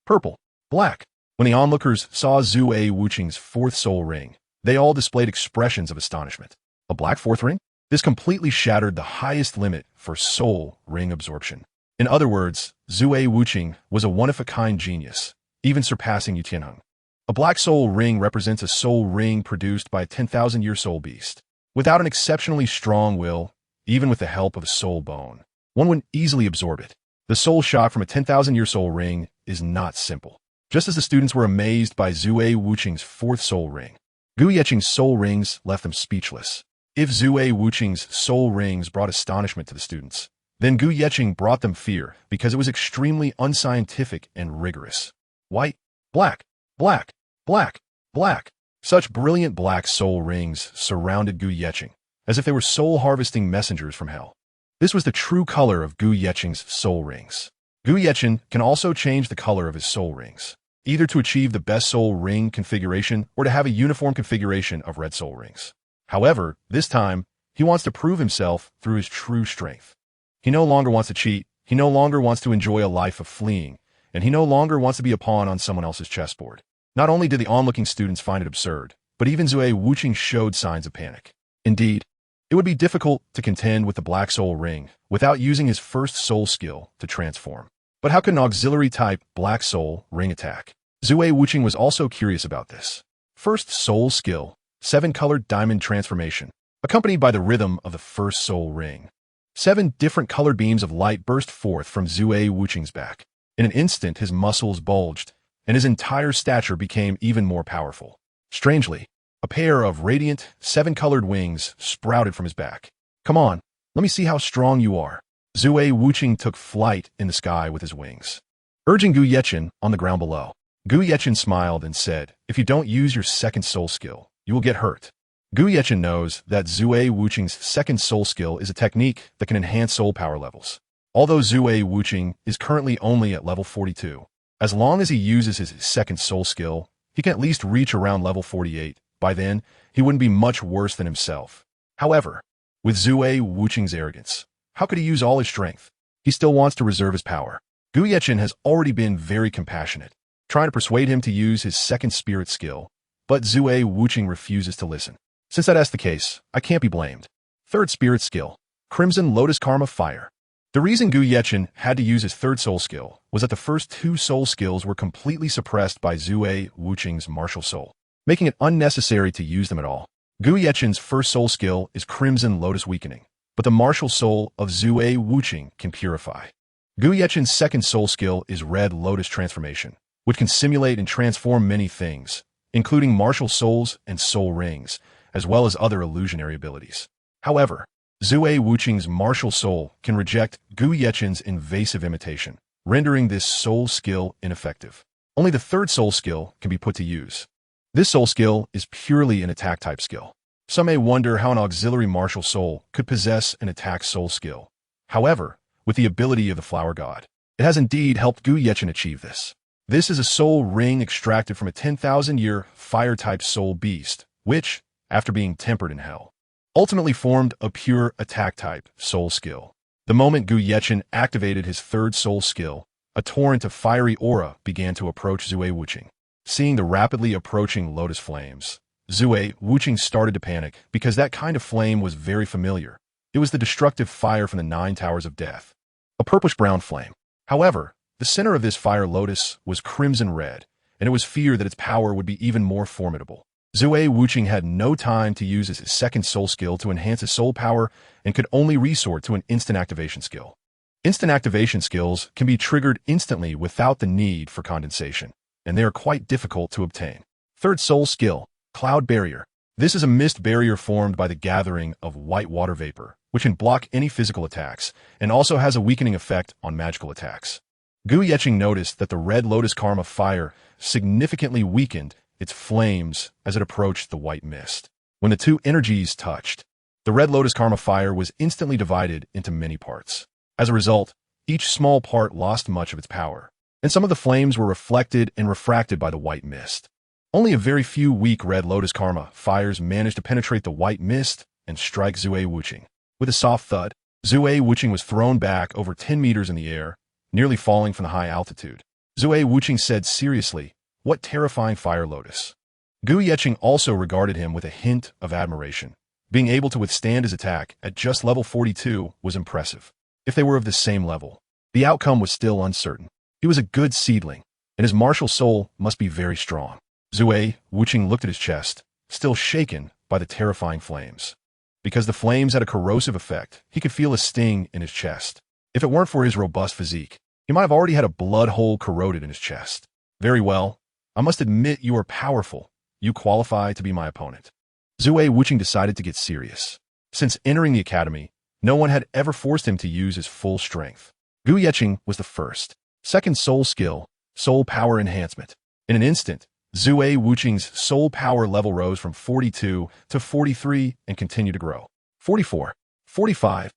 purple, black. When the onlookers saw Zue Wuqing's 4th soul ring, they all displayed expressions of astonishment. A black 4th ring? This completely shattered the highest limit for soul ring absorption. In other words, Zue Wuqing was a one-of-a-kind genius, even surpassing Yu Tianheng. A black soul ring represents a soul ring produced by a 10,000-year soul beast. Without an exceptionally strong will, even with the help of a soul bone, one would easily absorb it. The soul shot from a 10,000-year soul ring is not simple. Just as the students were amazed by Zue Wuqing's 4th soul ring, Gu Yecheng's soul rings left them speechless. If Zue Wuqing's soul rings brought astonishment to the students, then Gu Yecheng brought them fear because it was extremely unscientific and rigorous. White, black, black, black, black. Such brilliant black soul rings surrounded Gu Yecheng, as if they were soul-harvesting messengers from hell. This was the true color of Gu Yecheng's soul rings. Gu Yechen can also change the color of his soul rings, either to achieve the best soul ring configuration or to have a uniform configuration of red soul rings. However, this time, he wants to prove himself through his true strength. He no longer wants to cheat, he no longer wants to enjoy a life of fleeing, and he no longer wants to be a pawn on someone else's chessboard. Not only did the onlooking students find it absurd, but even Zue Wuqing showed signs of panic. Indeed, it would be difficult to contend with the Black Soul Ring without using his first soul skill to transform. But how could an auxiliary-type Black Soul Ring attack? Zue Wuqing was also curious about this. First soul skill, 7-colored diamond transformation, accompanied by the rhythm of the first soul ring. 7 different colored beams of light burst forth from Zue Wuqing's back. In an instant, his muscles bulged, and his entire stature became even more powerful. Strangely, a pair of radiant, seven-colored wings sprouted from his back. Come on, let me see how strong you are. Zue Wuqing took flight in the sky with his wings, urging Gu Yechen on the ground below. Gu Yechen smiled and said, if you don't use your second soul skill, you will get hurt. Gu Yechen knows that Zue Wuqing's second soul skill is a technique that can enhance soul power levels. Although Zue Wuqing is currently only at level 42, as long as he uses his second soul skill, he can at least reach around level 48. By then, he wouldn't be much worse than himself. However, with Zue Wuqing's arrogance, how could he use all his strength? He still wants to reserve his power. Gu Yechen has already been very compassionate, trying to persuade him to use his second spirit skill, but Zue Wuqing refuses to listen. Since that's the case, I can't be blamed. Third spirit skill, Crimson Lotus Karma Fire. The reason Gu Yechen had to use his third soul skill was that the first two soul skills were completely suppressed by Zue Wuqing's martial soul, making it unnecessary to use them at all. Gu Yechen's first soul skill is Crimson Lotus Weakening, but the martial soul of Zue Wuqing can purify. Gu Yechen's second soul skill is Red Lotus Transformation, which can simulate and transform many things, including martial souls and soul rings, as well as other illusionary abilities. However, Zue Wuqing's martial soul can reject Gu Yechen's invasive imitation, rendering this soul skill ineffective. Only the third soul skill can be put to use. This soul skill is purely an attack-type skill. Some may wonder how an auxiliary martial soul could possess an attack soul skill. However, with the ability of the Flower God, it has indeed helped Gu Yechen achieve this. This is a soul ring extracted from a 10,000-year fire-type soul beast, which, after being tempered in hell, ultimately formed a pure attack-type soul skill. The moment Gu Yechen activated his third soul skill, a torrent of fiery aura began to approach Zue Wuqing. Seeing the rapidly approaching lotus flames, Zue Wuqing started to panic because that kind of flame was very familiar. It was the destructive fire from the 9 Towers of Death, a purplish-brown flame. However, the center of this fire lotus was crimson red, and it was feared that its power would be even more formidable. Zue Wuqing had no time to use his second soul skill to enhance his soul power and could only resort to an instant activation skill. Instant activation skills can be triggered instantly without the need for condensation, and they are quite difficult to obtain. Third soul skill, Cloud Barrier. This is a mist barrier formed by the gathering of white water vapor, which can block any physical attacks, and also has a weakening effect on magical attacks. Gu Yechen noticed that the Red Lotus Karma Fire significantly weakened its flames as it approached the white mist. When the two energies touched, the Red Lotus Karma Fire was instantly divided into many parts. As a result, each small part lost much of its power, and some of the flames were reflected and refracted by the white mist. Only a very few weak Red Lotus Karma fires managed to penetrate the white mist and strike Zue Wuqing. With a soft thud, Zue Wuqing was thrown back over 10 meters in the air, nearly falling from the high altitude. Zue Wuqing said seriously, "What terrifying fire lotus." Gu Yechen also regarded him with a hint of admiration. Being able to withstand his attack at just level 42 was impressive. If they were of the same level, the outcome was still uncertain. He was a good seedling, and his martial soul must be very strong. Zue Wuqing looked at his chest, still shaken by the terrifying flames. Because the flames had a corrosive effect, he could feel a sting in his chest. If it weren't for his robust physique, he might have already had a blood hole corroded in his chest. Very well. I must admit you are powerful. You qualify to be my opponent. Zue Wuqing decided to get serious. Since entering the academy, no one had ever forced him to use his full strength. Gu Yechen was the first. Second soul skill, Soul Power Enhancement. In an instant, Zue Wuqing's soul power level rose from 42 to 43 and continued to grow. 44, 45,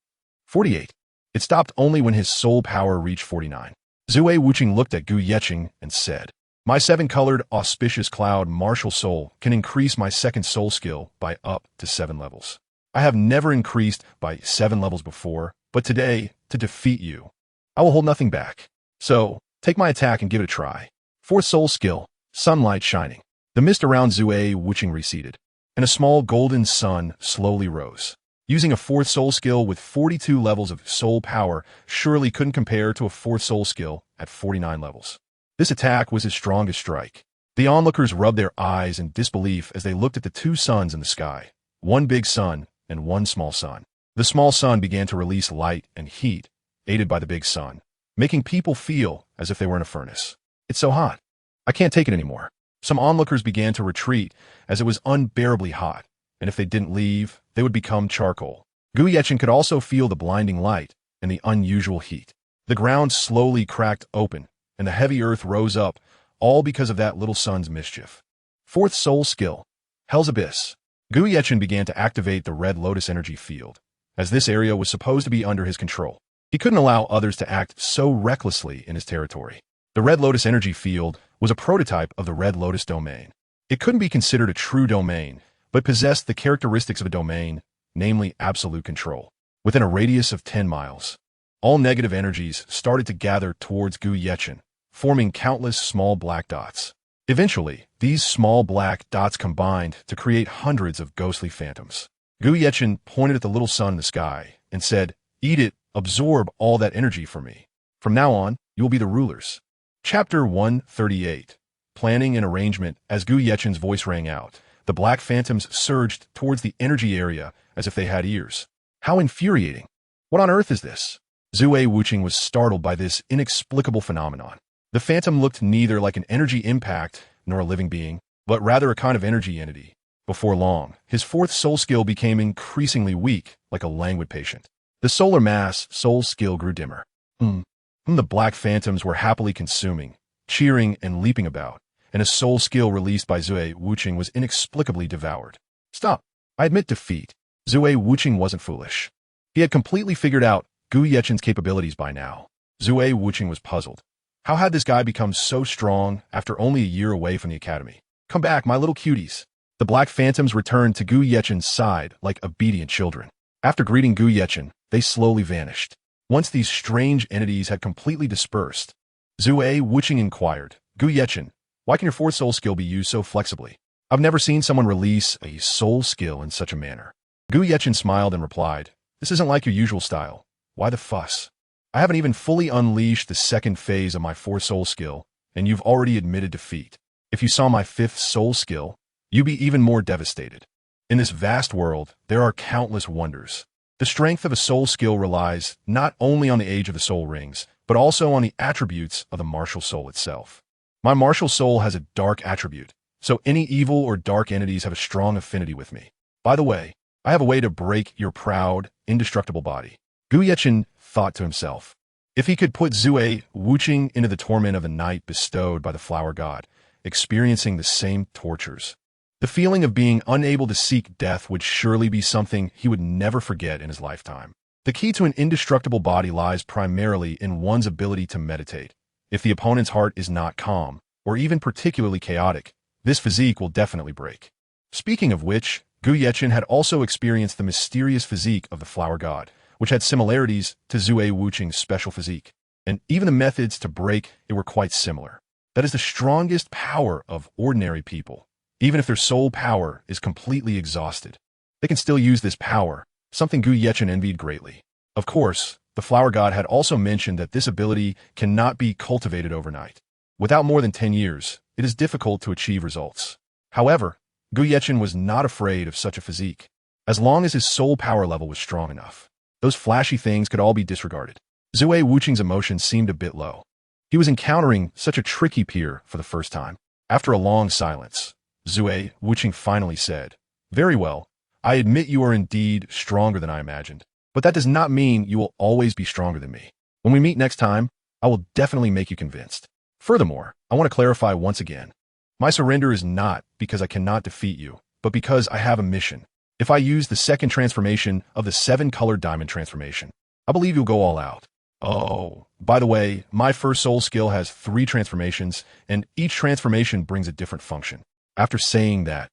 48. It stopped only when his soul power reached 49. Zue Wuqing looked at Gu Yechen and said, "My 7-colored auspicious cloud martial soul can increase my second soul skill by up to 7 levels. I have never increased by 7 levels before, but today, to defeat you, I will hold nothing back. So, take my attack and give it a try." Fourth soul skill, Sunlight Shining. The mist around Zue Wuqing receded, and a small golden sun slowly rose. Using a fourth soul skill with 42 levels of soul power surely couldn't compare to a fourth soul skill at 49 levels. This attack was his strongest strike. The onlookers rubbed their eyes in disbelief as they looked at the two suns in the sky, one big sun and one small sun. The small sun began to release light and heat, aided by the big sun, making people feel as if they were in a furnace. "It's so hot. I can't take it anymore. Some onlookers began to retreat as it was unbearably hot, and if they didn't leave, they would become charcoal. Gu Yechen could also feel the blinding light and the unusual heat. The ground slowly cracked open, and the heavy earth rose up, all because of that little son's mischief. Fourth soul skill, Hell's Abyss. Gu Yechen began to activate the Red Lotus energy field, as this area was supposed to be under his control. He couldn't allow others to act so recklessly in his territory. The Red Lotus energy field was a prototype of the Red Lotus domain. It couldn't be considered a true domain, but possessed the characteristics of a domain, namely absolute control. Within a radius of 10 miles, all negative energies started to gather towards Gu Yechen, forming countless small black dots. Eventually, these small black dots combined to create hundreds of ghostly phantoms. Gu Yechen pointed at the little sun in the sky and said, "Eat it, absorb all that energy for me. From now on, you will be the rulers." Chapter 138. Planning and Arrangement. As Gu Yechen's voice rang out, the black phantoms surged towards the energy area as if they had ears. How infuriating! What on earth is this? Zue Wuqing was startled by this inexplicable phenomenon. The phantom looked neither like an energy impact nor a living being, but rather a kind of energy entity. Before long, his fourth soul skill became increasingly weak, like a languid patient. The solar mass soul skill grew dimmer. The black phantoms were happily consuming, cheering and leaping about, and a soul skill released by Zue Wuqing was inexplicably devoured. Stop. I admit defeat. Zue Wuqing wasn't foolish. He had completely figured out Gu Yechen's capabilities by now. Zue Wuqing was puzzled. How had this guy become so strong after only a year away from the academy? Come back, my little cuties. The black phantoms returned to Gu Yechen's side like obedient children. After greeting Gu Yechen, they slowly vanished. Once these strange entities had completely dispersed, Zue Wuqing inquired, "Gu Yechen, why can your fourth soul skill be used so flexibly? I've never seen someone release a soul skill in such a manner." Gu Yechen smiled and replied, "This isn't like your usual style. Why the fuss? I haven't even fully unleashed the second phase of my fourth soul skill, and you've already admitted defeat. If you saw my fifth soul skill, you'd be even more devastated. In this vast world, there are countless wonders. The strength of a soul skill relies not only on the age of the soul rings, but also on the attributes of the martial soul itself. My martial soul has a dark attribute, so any evil or dark entities have a strong affinity with me. By the way, I have a way to break your proud, indestructible body." Gu Yechen thought to himself, if he could put Zue Wuqing into the torment of the night bestowed by the flower god, experiencing the same tortures, the feeling of being unable to seek death would surely be something he would never forget in his lifetime. The key to an indestructible body lies primarily in one's ability to meditate. If the opponent's heart is not calm, or even particularly chaotic, this physique will definitely break. Speaking of which, Gu Yechen had also experienced the mysterious physique of the flower god, which had similarities to Zue Wuqing's special physique, and even the methods to break it were quite similar. That is the strongest power of ordinary people. Even if their soul power is completely exhausted, they can still use this power, something Gu Yechen envied greatly. Of course, the flower god had also mentioned that this ability cannot be cultivated overnight. Without more than 10 years, it is difficult to achieve results. However, Gu Yechen was not afraid of such a physique. As long as his soul power level was strong enough, those flashy things could all be disregarded. Zue Wuqing's emotions seemed a bit low. He was encountering such a tricky peer for the first time. After a long silence, Zue Wuqing finally said, "Very well, I admit you are indeed stronger than I imagined, but that does not mean you will always be stronger than me. When we meet next time, I will definitely make you convinced. Furthermore, I want to clarify once again. My surrender is not because I cannot defeat you, but because I have a mission. If I use the second transformation of the 7-colored diamond transformation, I believe you'll go all out. Oh, by the way, my first soul skill has 3 transformations, and each transformation brings a different function." After saying that,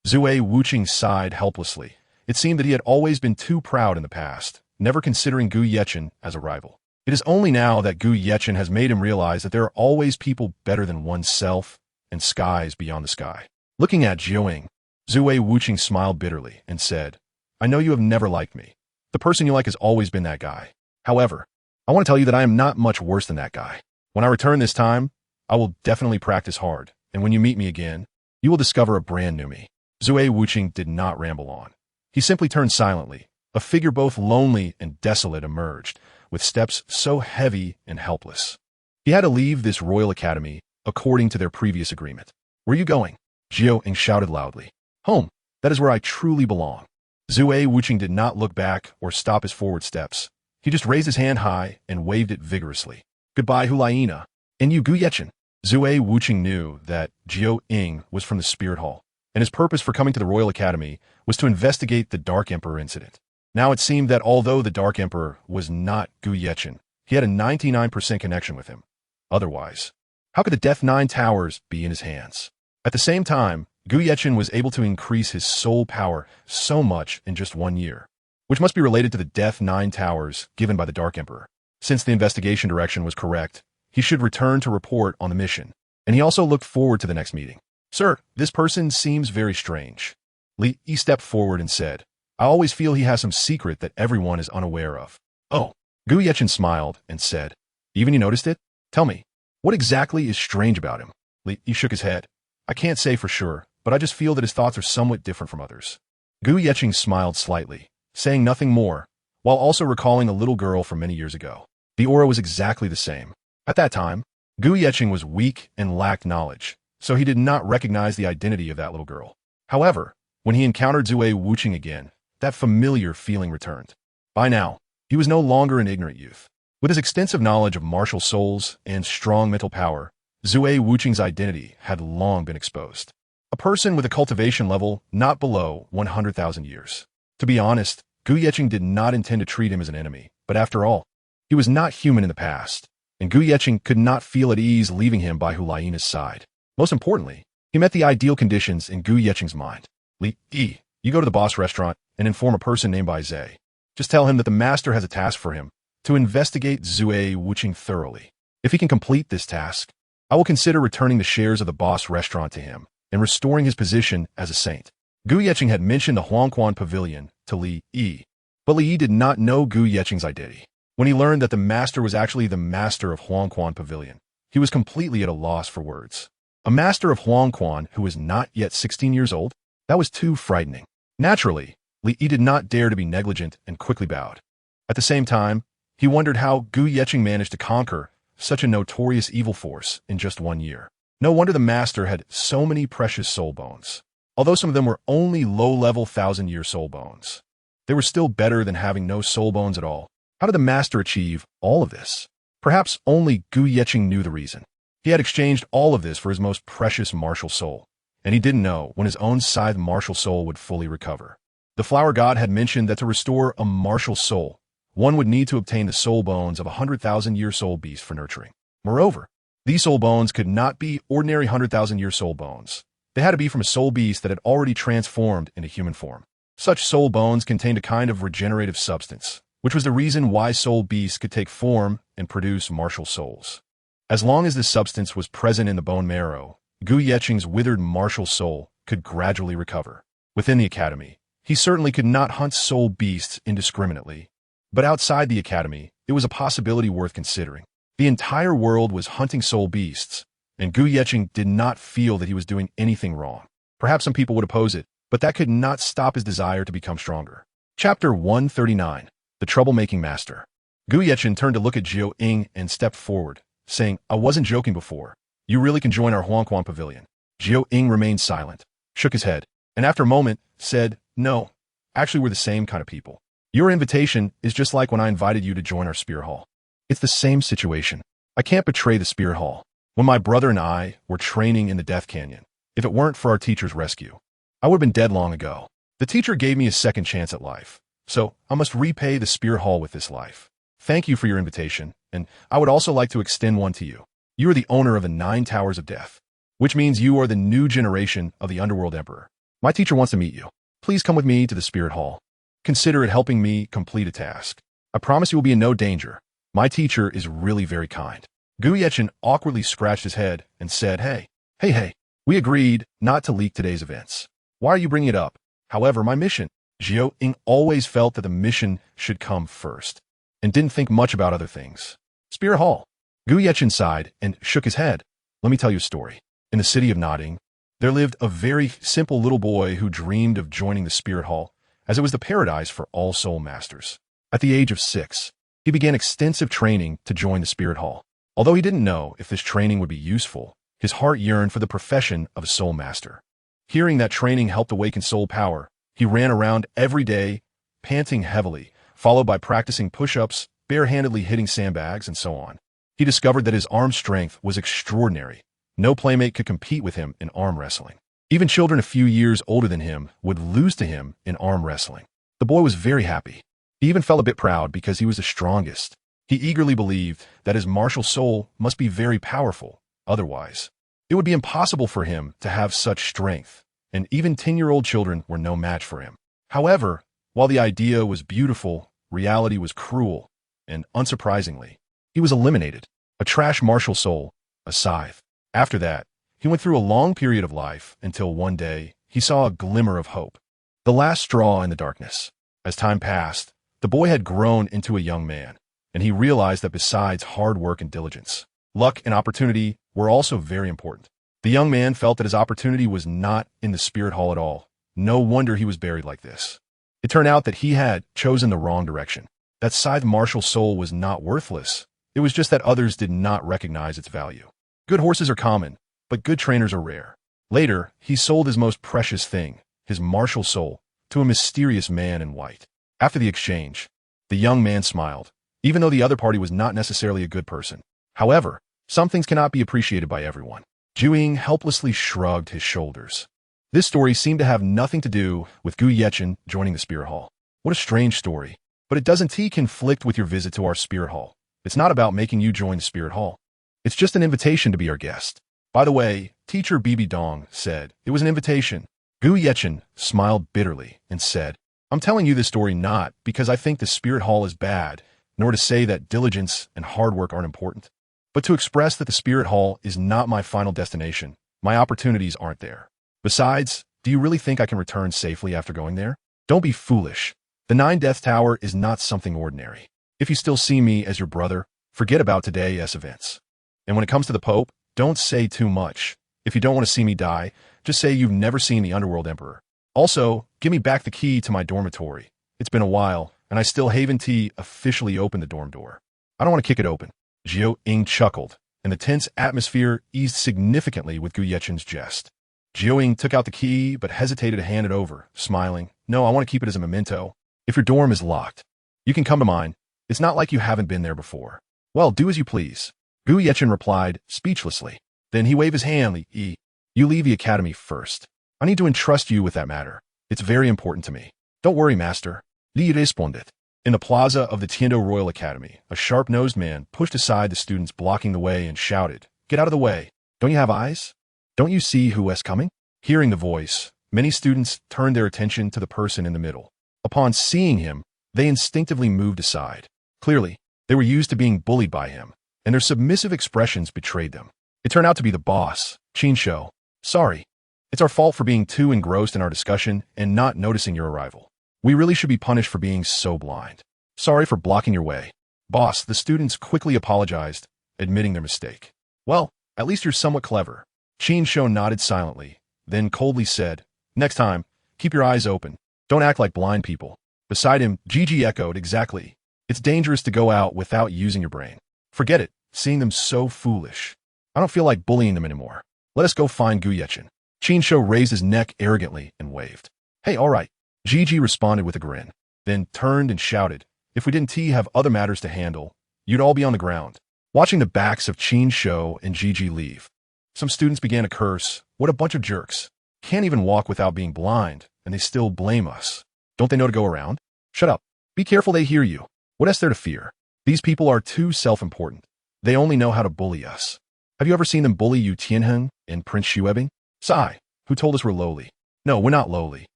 Zue Wuqing sighed helplessly. It seemed that he had always been too proud in the past, never considering Gu Yechen as a rival. It is only now that Gu Yechen has made him realize that there are always people better than oneself and skies beyond the sky. Looking at Jiuing, Zue Wuqing smiled bitterly and said, "I know you have never liked me. The person you like has always been that guy. However, I want to tell you that I am not much worse than that guy. When I return this time, I will definitely practice hard, and when you meet me again, you will discover a brand new me." Zue Wuqing did not ramble on. He simply turned silently. A figure both lonely and desolate emerged, with steps so heavy and helpless. He had to leave this royal academy according to their previous agreement. Where are you going? Jiao Ying shouted loudly. Home. That is where I truly belong. Zue Wuqing did not look back or stop his forward steps. He just raised his hand high and waved it vigorously. Goodbye, Hulaina. And you, Gu Yechen. Zue Wuqing knew that Jiao Ying was from the Spirit Hall, and his purpose for coming to the Royal Academy was to investigate the Dark Emperor incident. Now it seemed that although the Dark Emperor was not Gu Yechen, he had a 99% connection with him. Otherwise, how could the Death Nine Towers be in his hands? At the same time, Gu Yechen was able to increase his soul power so much in just 1 year, which must be related to the Death Nine Towers given by the Dark Emperor. Since the investigation direction was correct, he should return to report on the mission, and he also looked forward to the next meeting. Sir, this person seems very strange. Li Yi stepped forward and said, I always feel he has some secret that everyone is unaware of. Oh. Gu Yechen smiled and said, Even you noticed it? Tell me, what exactly is strange about him? Li Yi shook his head. I can't say for sure, but I just feel that his thoughts are somewhat different from others. Gu Yechen smiled slightly, saying nothing more, while also recalling a little girl from many years ago. The aura was exactly the same. At that time, Gu Yechen was weak and lacked knowledge, so he did not recognize the identity of that little girl. However, when he encountered Zue Wuqing again, that familiar feeling returned. By now, he was no longer an ignorant youth. With his extensive knowledge of martial souls and strong mental power, Zue Wuqing's identity had long been exposed. A person with a cultivation level not below 100,000 years. To be honest, Gu Yechen did not intend to treat him as an enemy, but after all, he was not human in the past, and Gu Yechen could not feel at ease leaving him by Hulaina's side. Most importantly, he met the ideal conditions in Gu Yechen's mind. Li Yi, you go to the boss restaurant and inform a person named Bai Zhe. Just tell him that the master has a task for him, to investigate Zue Wuqing thoroughly. If he can complete this task, I will consider returning the shares of the boss restaurant to him and restoring his position as a saint. Gu Yechen had mentioned the Huangquan Pavilion to Li Yi, but Li Yi did not know Gu Yechen's identity. When he learned that the master was actually the master of Huangquan Pavilion, he was completely at a loss for words. A master of Huangquan who was not yet 16 years old? That was too frightening. Naturally, Li Yi did not dare to be negligent and quickly bowed. At the same time, he wondered how Gu Yechen managed to conquer such a notorious evil force in just 1 year. No wonder the master had so many precious soul bones. Although some of them were only low-level 1,000-year soul bones, they were still better than having no soul bones at all. How did the master achieve all of this? Perhaps only Gu Yechen knew the reason. He had exchanged all of this for his most precious martial soul, and he didn't know when his own scythe martial soul would fully recover. The flower god had mentioned that to restore a martial soul, one would need to obtain the soul bones of a 100,000-year soul beast for nurturing. Moreover, these soul bones could not be ordinary 100,000-year soul bones. They had to be from a soul beast that had already transformed into human form. Such soul bones contained a kind of regenerative substance, which was the reason why soul beasts could take form and produce martial souls. As long as this substance was present in the bone marrow, Gu Yechen's withered martial soul could gradually recover. Within the academy, he certainly could not hunt soul beasts indiscriminately, but outside the academy, it was a possibility worth considering. The entire world was hunting soul beasts, and Gu Yechen did not feel that he was doing anything wrong. Perhaps some people would oppose it, but that could not stop his desire to become stronger. Chapter 139. The Troublemaking Master. Gu Yechen turned to look at Jiao Ying and stepped forward, saying, I wasn't joking before. You really can join our Huangquan Pavilion. Jiao Ying remained silent, shook his head, and after a moment, said, No, actually we're the same kind of people. Your invitation is just like when I invited you to join our Spear Hall. It's the same situation. I can't betray the Spear Hall. When my brother and I were training in the Death Canyon, if it weren't for our teacher's rescue, I would have been dead long ago. The teacher gave me a second chance at life, so I must repay the Spear Hall with this life. Thank you for your invitation, and I would also like to extend one to you. You are the owner of the 9 Towers of Death, which means you are the new generation of the Underworld Emperor. My teacher wants to meet you. Please come with me to the Spirit Hall. Consider it helping me complete a task. I promise you will be in no danger. My teacher is really very kind. Gu Yechen awkwardly scratched his head and said, Hey, we agreed not to leak today's events. Why are you bringing it up? However, my mission. Jiao Ying always felt that the mission should come first, and didn't think much about other things. Spirit Hall. Gu Yechen sighed and shook his head. Let me tell you a story. In the city of Notting, there lived a very simple little boy who dreamed of joining the Spirit Hall, as it was the paradise for all soul masters. At the age of 6, he began extensive training to join the Spirit Hall. Although he didn't know if this training would be useful, His heart yearned for the profession of a soul master. Hearing that training helped awaken soul power, he ran around every day, panting heavily, followed by practicing push-ups, barehandedly hitting sandbags, and so on. He discovered that his arm strength was extraordinary. No playmate could compete with him in arm wrestling. Even children a few years older than him would lose to him in arm wrestling. The boy was very happy. He even felt a bit proud because he was the strongest. He eagerly believed that his martial soul must be very powerful. Otherwise, it would be impossible for him to have such strength, and even 10-year-old children were no match for him. However, while the idea was beautiful, reality was cruel, and unsurprisingly, he was eliminated. A trash martial soul, a scythe. After that, he went through a long period of life until one day he saw a glimmer of hope. The last straw in the darkness. As time passed, the boy had grown into a young man, and he realized that besides hard work and diligence, luck and opportunity were also very important. The young man felt that his opportunity was not in the spirit hall at all. No wonder he was buried like this. It turned out that he had chosen the wrong direction. That scythe martial soul was not worthless. It was just that others did not recognize its value. Good horses are common, but good trainers are rare. Later, he sold his most precious thing, his martial soul, to a mysterious man in white. After the exchange, the young man smiled, even though the other party was not necessarily a good person. However, some things cannot be appreciated by everyone. Jiuying helplessly shrugged his shoulders. This story seemed to have nothing to do with Gu Yechen joining the spirit hall. What a strange story. But it doesn't conflict with your visit to our spirit hall. It's not about making you join the spirit hall. It's just an invitation to be our guest. By the way, teacher Bibi Dong said it was an invitation. Gu Yechen smiled bitterly and said, I'm telling you this story not because I think the spirit hall is bad, nor to say that diligence and hard work aren't important, but to express that the spirit hall is not my final destination. My opportunities aren't there. Besides, do you really think I can return safely after going there? Don't be foolish. The Nine Death Tower is not something ordinary. If you still see me as your brother, forget about today's events. And when it comes to the Pope, don't say too much. If you don't want to see me die, just say you've never seen the Underworld Emperor. Also, give me back the key to my dormitory. It's been a while, and I still haven't officially opened the dorm door. I don't want to kick it open. Jiuying chuckled, and the tense atmosphere eased significantly with Gu Yechen's jest. Jiuying took out the key, but hesitated to hand it over, smiling. No, I want to keep it as a memento. If your dorm is locked, you can come to mine. It's not like you haven't been there before. Well, do as you please. Gu Yechen replied, speechlessly. Then he waved his hand. You leave the academy first. I need to entrust you with that matter. It's very important to me. Don't worry, master. Li responded. In the plaza of the Tiando Royal Academy, a sharp-nosed man pushed aside the students blocking the way and shouted, Get out of the way. Don't you have eyes? Don't you see who is coming? Hearing the voice, many students turned their attention to the person in the middle. Upon seeing him, they instinctively moved aside. Clearly, they were used to being bullied by him, and their submissive expressions betrayed them. It turned out to be the boss, Qin Shou. Sorry. It's our fault for being too engrossed in our discussion and not noticing your arrival. We really should be punished for being so blind. Sorry for blocking your way. Boss, the students quickly apologized, admitting their mistake. Well, at least you're somewhat clever. Qin Shou nodded silently, then coldly said, Next time, keep your eyes open. Don't act like blind people. Beside him, Gigi echoed, Exactly. It's dangerous to go out without using your brain. Forget it, seeing them so foolish. I don't feel like bullying them anymore. Let us go find Gu Yechen. Qin Shou raised his neck arrogantly and waved. Hey, all right. Gigi responded with a grin, then turned and shouted, If we didn't have other matters to handle, you'd all be on the ground. Watching the backs of Qin Shou and Gigi leave, some students began to curse. What a bunch of jerks. Can't even walk without being blind, and they still blame us. Don't they know to go around? Shut up. Be careful they hear you. What is there to fear? These people are too self-important. They only know how to bully us. Have you ever seen them bully Yu Tianheng and Prince Xuebing? Sai, who told us we're lowly. No, we're not lowly.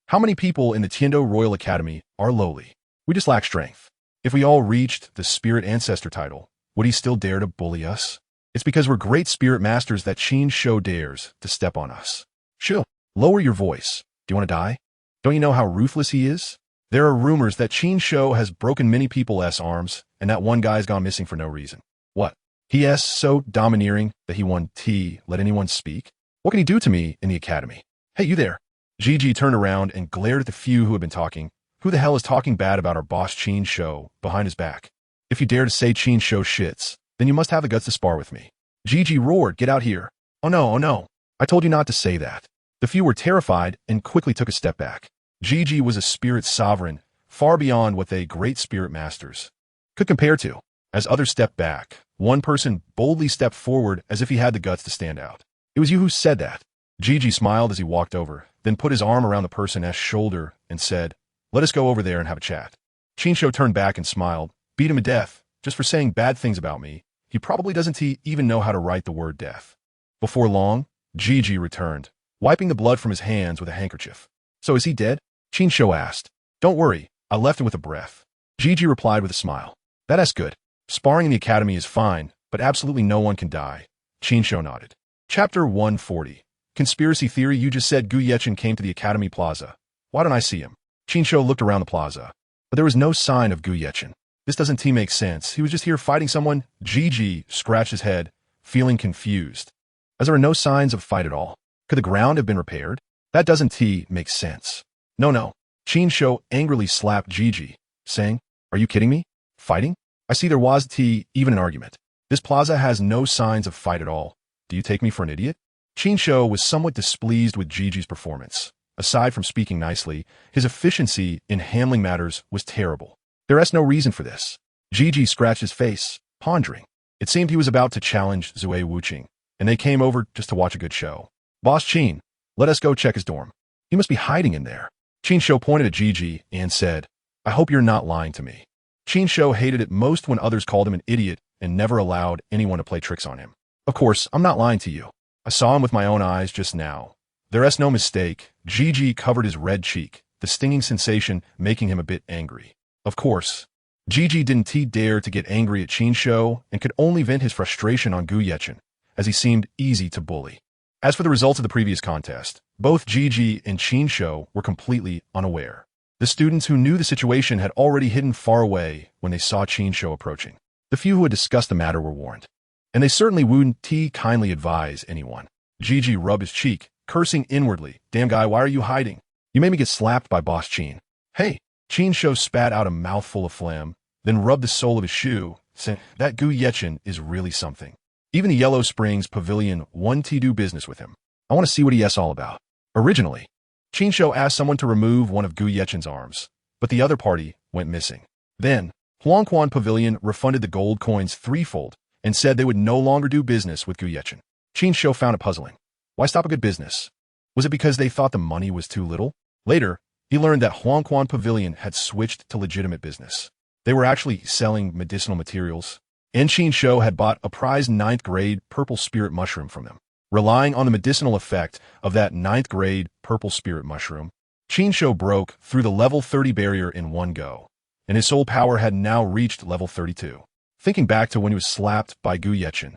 How many people in the Tiando Royal Academy are lowly? We just lack strength. If we all reached the Spirit Ancestor title, would he still dare to bully us? It's because we're great spirit masters that Qin Shou dares to step on us. Shoo, lower your voice. Do you want to die? Don't you know how ruthless he is? There are rumors that Qin Shou has broken many people's arms, and that one guy's gone missing for no reason. What? He is so domineering that he won't let anyone speak? What can he do to me in the academy? Hey, you there. Gigi turned around and glared at the few who had been talking. Who the hell is talking bad about our boss Qin Shou behind his back? If you dare to say Qin Shou shits, then you must have the guts to spar with me. Gigi roared, Get out here. Oh no. I told you not to say that. The few were terrified and quickly took a step back. Gigi was a spirit sovereign, far beyond what they great spirit masters could compare to. As others stepped back, one person boldly stepped forward as if he had the guts to stand out. It was you who said that. Gigi smiled as he walked over, then put his arm around the person's shoulder and said, "Let us go over there and have a chat." Chinsho turned back and smiled. Beat him to death, just for saying bad things about me. He probably doesn't even know how to write the word death. Before long, Gigi returned, wiping the blood from his hands with a handkerchief. "So is he dead?" Chinsho asked. "Don't worry, I left him with a breath." Gigi replied with a smile. "That's good. Sparring in the academy is fine, but absolutely no one can die." Chinsho nodded. Chapter 140. Conspiracy theory. You just said Gu Yechin came to the academy plaza. Why don't I see him? Chinsho looked around the plaza, but there was no sign of Gu Yechin. This doesn't make sense. He was just here fighting someone. Gigi scratched his head, feeling confused. As there were no signs of a fight at all. Could the ground have been repaired? That doesn't make sense. No. Chinsho angrily slapped Gigi, saying, "Are you kidding me? Fighting? I see there was even an argument. This plaza has no signs of fight at all. Do you take me for an idiot?" Chinsho was somewhat displeased with Gigi's performance. Aside from speaking nicely, his efficiency in handling matters was terrible. There's no reason for this. Gigi scratched his face, pondering. It seemed he was about to challenge Zue Wuqing, and they came over just to watch a good show. "Boss Qin, let us go check his dorm. He must be hiding in there." Chinsho pointed at Gigi and said, "I hope you're not lying to me." Chinsho hated it most when others called him an idiot and never allowed anyone to play tricks on him. "Of course, I'm not lying to you. I saw him with my own eyes just now. There's no mistake." Gigi covered his red cheek, the stinging sensation making him a bit angry. Of course, Gigi didn't dare to get angry at Chinsho and could only vent his frustration on Gu Yechin, as he seemed easy to bully. As for the results of the previous contest, both Gigi and Chinsho were completely unaware. The students who knew the situation had already hidden far away when they saw Chinsho approaching. The few who had discussed the matter were warned. And they certainly wouldn't kindly advise anyone. Gigi rubbed his cheek, cursing inwardly. "Damn guy, why are you hiding? You made me get slapped by Boss Qin." "Hey!" Chinsho spat out a mouthful of phlegm, then rubbed the sole of his shoe, saying, "That Gu Yechin is really something. Even the Yellow Springs Pavilion wanted to do business with him. I want to see what he's all about." Originally, Chinsho asked someone to remove one of Gu Yechin's arms, but the other party went missing. Then, Huangquan Pavilion refunded the gold coins threefold and said they would no longer do business with Gu Yechin. Chinsho found it puzzling. Why stop a good business? Was it because they thought the money was too little? Later, he learned that Huangquan Pavilion had switched to legitimate business. They were actually selling medicinal materials, and Chinsho had bought a prized 9th grade purple spirit mushroom from them. Relying on the medicinal effect of that 9th grade purple spirit mushroom, Chinsho broke through the level 30 barrier in one go, and his soul power had now reached level 32. Thinking back to when he was slapped by Gu Yechin,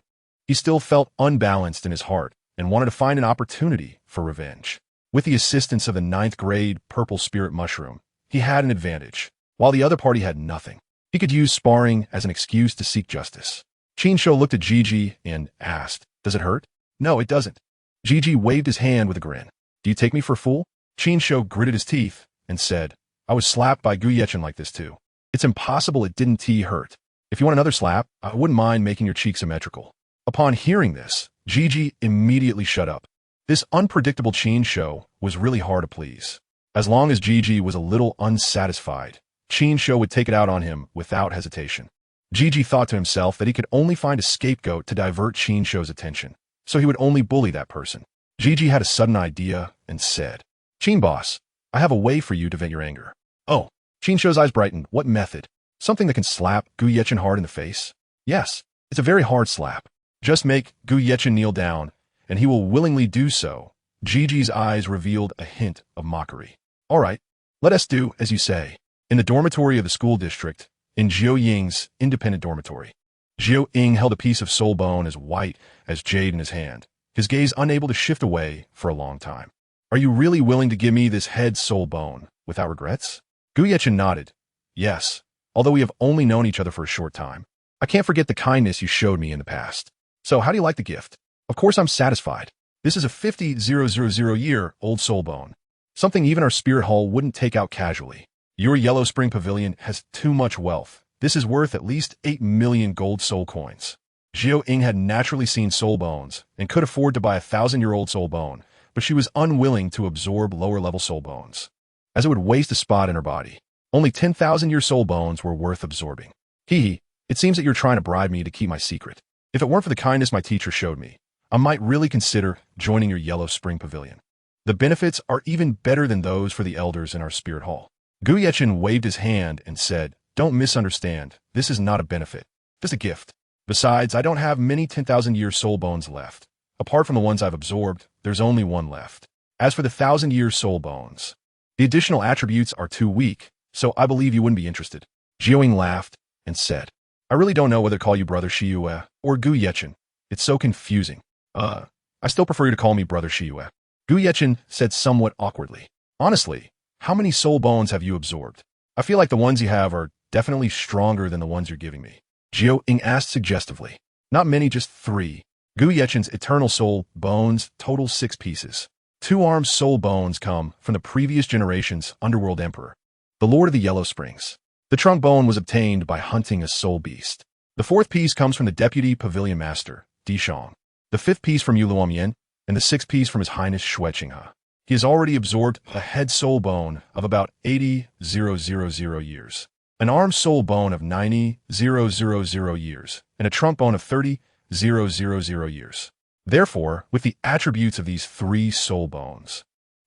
he still felt unbalanced in his heart and wanted to find an opportunity for revenge. With the assistance of the 9th grade purple spirit mushroom, he had an advantage, while the other party had nothing. He could use sparring as an excuse to seek justice. Chinsho looked at Gigi and asked, "Does it hurt?" "No, it doesn't." Gigi waved his hand with a grin. "Do you take me for a fool?" Chinsho gritted his teeth and said, "I was slapped by Gu Yechin like this too. It's impossible it didn't hurt. If you want another slap, I wouldn't mind making your cheek symmetrical." Upon hearing this, Gigi immediately shut up. This unpredictable Chinsho was really hard to please. As long as Gigi was a little unsatisfied, Chinsho would take it out on him without hesitation. Gigi thought to himself that he could only find a scapegoat to divert Chinsho's attention, so he would only bully that person. Gigi had a sudden idea and said, "Qin boss, I have a way for you to vent your anger." "Oh." Chinsho's eyes brightened. "What method? Something that can slap Gu Yechin hard in the face?" "Yes, it's a very hard slap. Just make Gu Yechin kneel down, and he will willingly do so." Gigi's eyes revealed a hint of mockery. "All right, let us do as you say." In the dormitory of the school district, in Jiu Ying's independent dormitory, Jiu Ying held a piece of soul bone as white as jade in his hand, his gaze unable to shift away for a long time. "Are you really willing to give me this head soul bone without regrets?" Gu Yechin nodded. "Yes, although we have only known each other for a short time. I can't forget the kindness you showed me in the past. So how do you like the gift?" "Of course I'm satisfied. This is a 50,000-year-old soul bone. Something even our spirit hall wouldn't take out casually. Your Yellow Spring Pavilion has too much wealth. This is worth at least 8 million gold soul coins." Jiao Ying had naturally seen soul bones and could afford to buy a 1,000-year-old soul bone, but she was unwilling to absorb lower-level soul bones, as it would waste a spot in her body. Only 10,000-year soul bones were worth absorbing. Hee, it seems that you're trying to bribe me to keep my secret. If it weren't for the kindness my teacher showed me, I might really consider joining your Yellow Spring Pavilion. The benefits are even better than those for the elders in our spirit hall. Gu Yechen waved his hand and said, "Don't misunderstand. This is not a benefit. Just a gift. Besides, I don't have many 10,000-year soul bones left. Apart from the ones I've absorbed, there's only one left. As for the 1,000-year soul bones, the additional attributes are too weak, so I believe you wouldn't be interested." Jiao Ying laughed and said, "I really don't know whether to call you Brother Shiyue or Gu Yechen. It's so confusing. I still prefer you to call me Brother Shiyue." Gu Yechen said somewhat awkwardly, "Honestly, how many soul bones have you absorbed? I feel like the ones you have are definitely stronger than the ones you're giving me." Jiao Ying asked suggestively. "Not many, just 3. Gu Yechen's eternal soul bones total 6 pieces. 2 armed soul bones come from the previous generation's Underworld Emperor, the Lord of the Yellow Springs. The trunk bone was obtained by hunting a soul beast. The 4th piece comes from the Deputy Pavilion Master, Di Shang. The 5th piece from Yu Luomian, and the 6th piece from His Highness Xue Qinghe. He has already absorbed a head soul bone of about 80,000 years, an arm soul bone of 90,000 years, and a trunk bone of 30,000 years. Therefore, with the attributes of these 3 soul bones,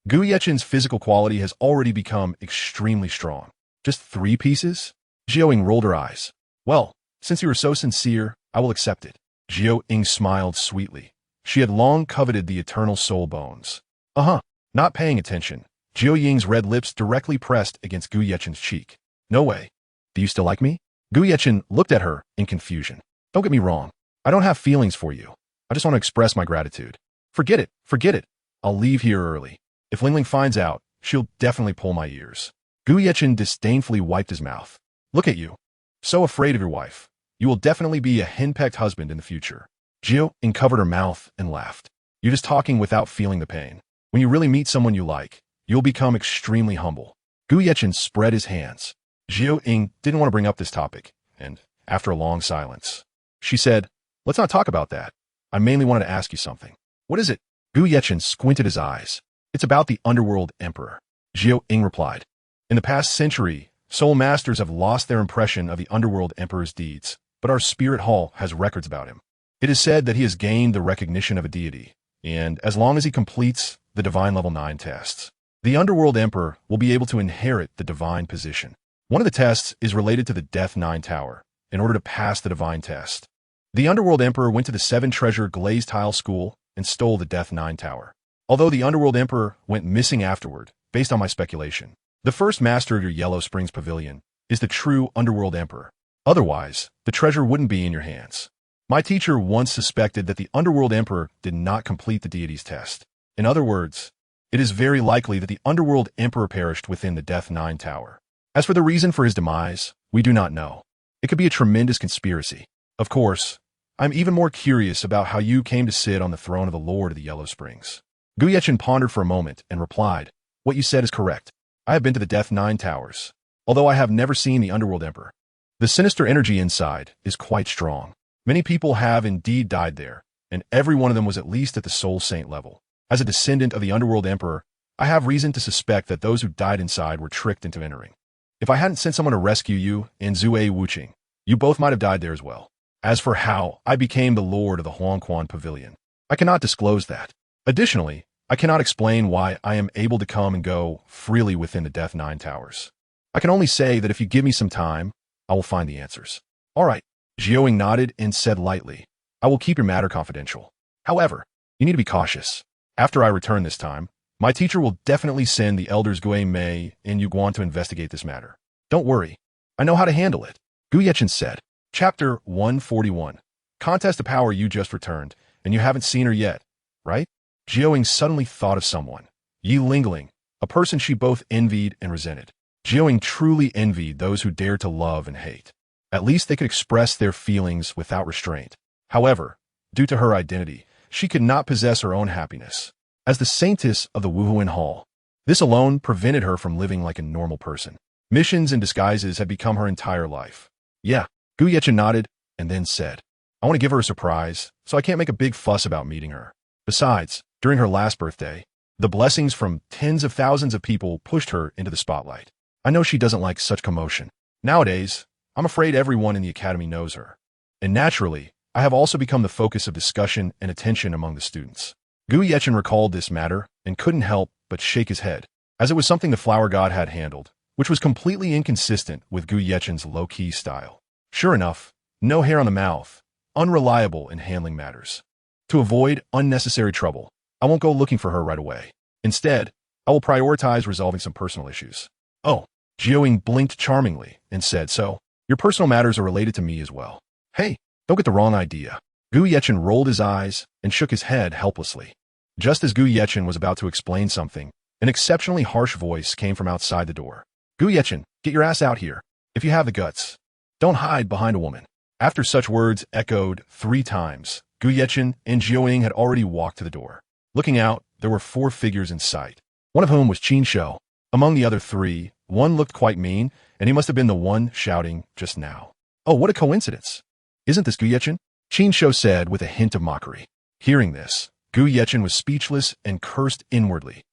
Gu Yechen's physical quality has already become extremely strong. Just 3 pieces? Jiao Ying rolled her eyes. "Well, since you are so sincere, I will accept it." Jiao Ying smiled sweetly. She had long coveted the eternal soul bones. Not paying attention, Jiao Ying's red lips directly pressed against Gu Yechen's cheek. "No way. Do you still like me?" Gu Yechen looked at her in confusion. "Don't get me wrong. I don't have feelings for you. I just want to express my gratitude." Forget it. I'll leave here early. If Lingling finds out, she'll definitely pull my ears." Gu Yechen disdainfully wiped his mouth. "Look at you. So afraid of your wife. You will definitely be a henpecked husband in the future." Jiao Ying covered her mouth and laughed. "You're just talking without feeling the pain. When you really meet someone you like, you'll become extremely humble." Gu Yechen spread his hands. Jiao Ying didn't want to bring up this topic, and after a long silence, she said, "Let's not talk about that. I mainly wanted to ask you something." "What is it?" Gu Yechen squinted his eyes. "It's about the Underworld Emperor." Jiao Ying replied, "In the past century, soul masters have lost their impression of the Underworld Emperor's deeds, but our spirit hall has records about him. It is said that he has gained the recognition of a deity, and as long as he completes the Divine Level 9 tests, the Underworld Emperor will be able to inherit the divine position. One of the tests is related to the Death 9 Tower. In order to pass the divine test, the Underworld Emperor went to the 7-treasure glazed tile school and stole the Death 9 Tower. Although the Underworld Emperor went missing afterward, based on my speculation, the first master of your Yellow Springs Pavilion is the true Underworld Emperor. Otherwise, the treasure wouldn't be in your hands. My teacher once suspected that the Underworld Emperor did not complete the deity's test. In other words, it is very likely that the Underworld Emperor perished within the Death 9 Tower. As for the reason for his demise, we do not know. It could be a tremendous conspiracy. Of course, I'm even more curious about how you came to sit on the throne of the Lord of the Yellow Springs." Gu Yechen pondered for a moment and replied, "What you said is correct. I have been to the Death 9 Towers, although I have never seen the Underworld Emperor. The sinister energy inside is quite strong. Many people have indeed died there, and every one of them was at least at the Soul Saint level. As a descendant of the Underworld Emperor, I have reason to suspect that those who died inside were tricked into entering. If I hadn't sent someone to rescue you and Zue Wuqing, you both might have died there as well. As for how I became the Lord of the Huangquan Pavilion, I cannot disclose that. Additionally, I cannot explain why I am able to come and go freely within the Death 9 Towers. I can only say that if you give me some time, I will find the answers." "All right." Jiao Ying nodded and said lightly, "I will keep your matter confidential. However, you need to be cautious. After I return this time, my teacher will definitely send the elders Gui Mei and Yu Guan to investigate this matter. Don't worry. I know how to handle it." Gu Yechen said. Chapter 141. Contest of Power. You just returned, and you haven't seen her yet, right? Jiao Ying suddenly thought of someone. Yi Lingling, a person she both envied and resented. Jiao Ying truly envied those who dared to love and hate. At least they could express their feelings without restraint. However, due to her identity, she could not possess her own happiness. As the saintess of the Wuhuan Hall, this alone prevented her from living like a normal person. Missions and disguises had become her entire life. Yeah, Gu Yechen nodded and then said, I want to give her a surprise, so I can't make a big fuss about meeting her. Besides, during her last birthday, the blessings from tens of thousands of people pushed her into the spotlight. I know she doesn't like such commotion. Nowadays, I'm afraid everyone in the academy knows her. And naturally, I have also become the focus of discussion and attention among the students. Gu Yechen recalled this matter and couldn't help but shake his head, as it was something the flower god had handled, which was completely inconsistent with Gu Yechen's low-key style. Sure enough, no hair on the mouth, unreliable in handling matters. To avoid unnecessary trouble, I won't go looking for her right away. Instead, I will prioritize resolving some personal issues. Oh, Jiuying blinked charmingly and said, so, your personal matters are related to me as well. Hey, don't get the wrong idea. Gu Yechen rolled his eyes and shook his head helplessly. Just as Gu Yechen was about to explain something, an exceptionally harsh voice came from outside the door. Gu Yechen, get your ass out here, if you have the guts. Don't hide behind a woman. After such words echoed 3 times, Gu Yechen and Jiuying had already walked to the door. Looking out, there were 4 figures in sight, one of whom was Qin Shou. Among the other 3, one looked quite mean, and he must have been the one shouting just now. Oh, what a coincidence. Isn't this Gu Yechen? Qin Shou said with a hint of mockery. Hearing this, Gu Yechen was speechless and cursed inwardly.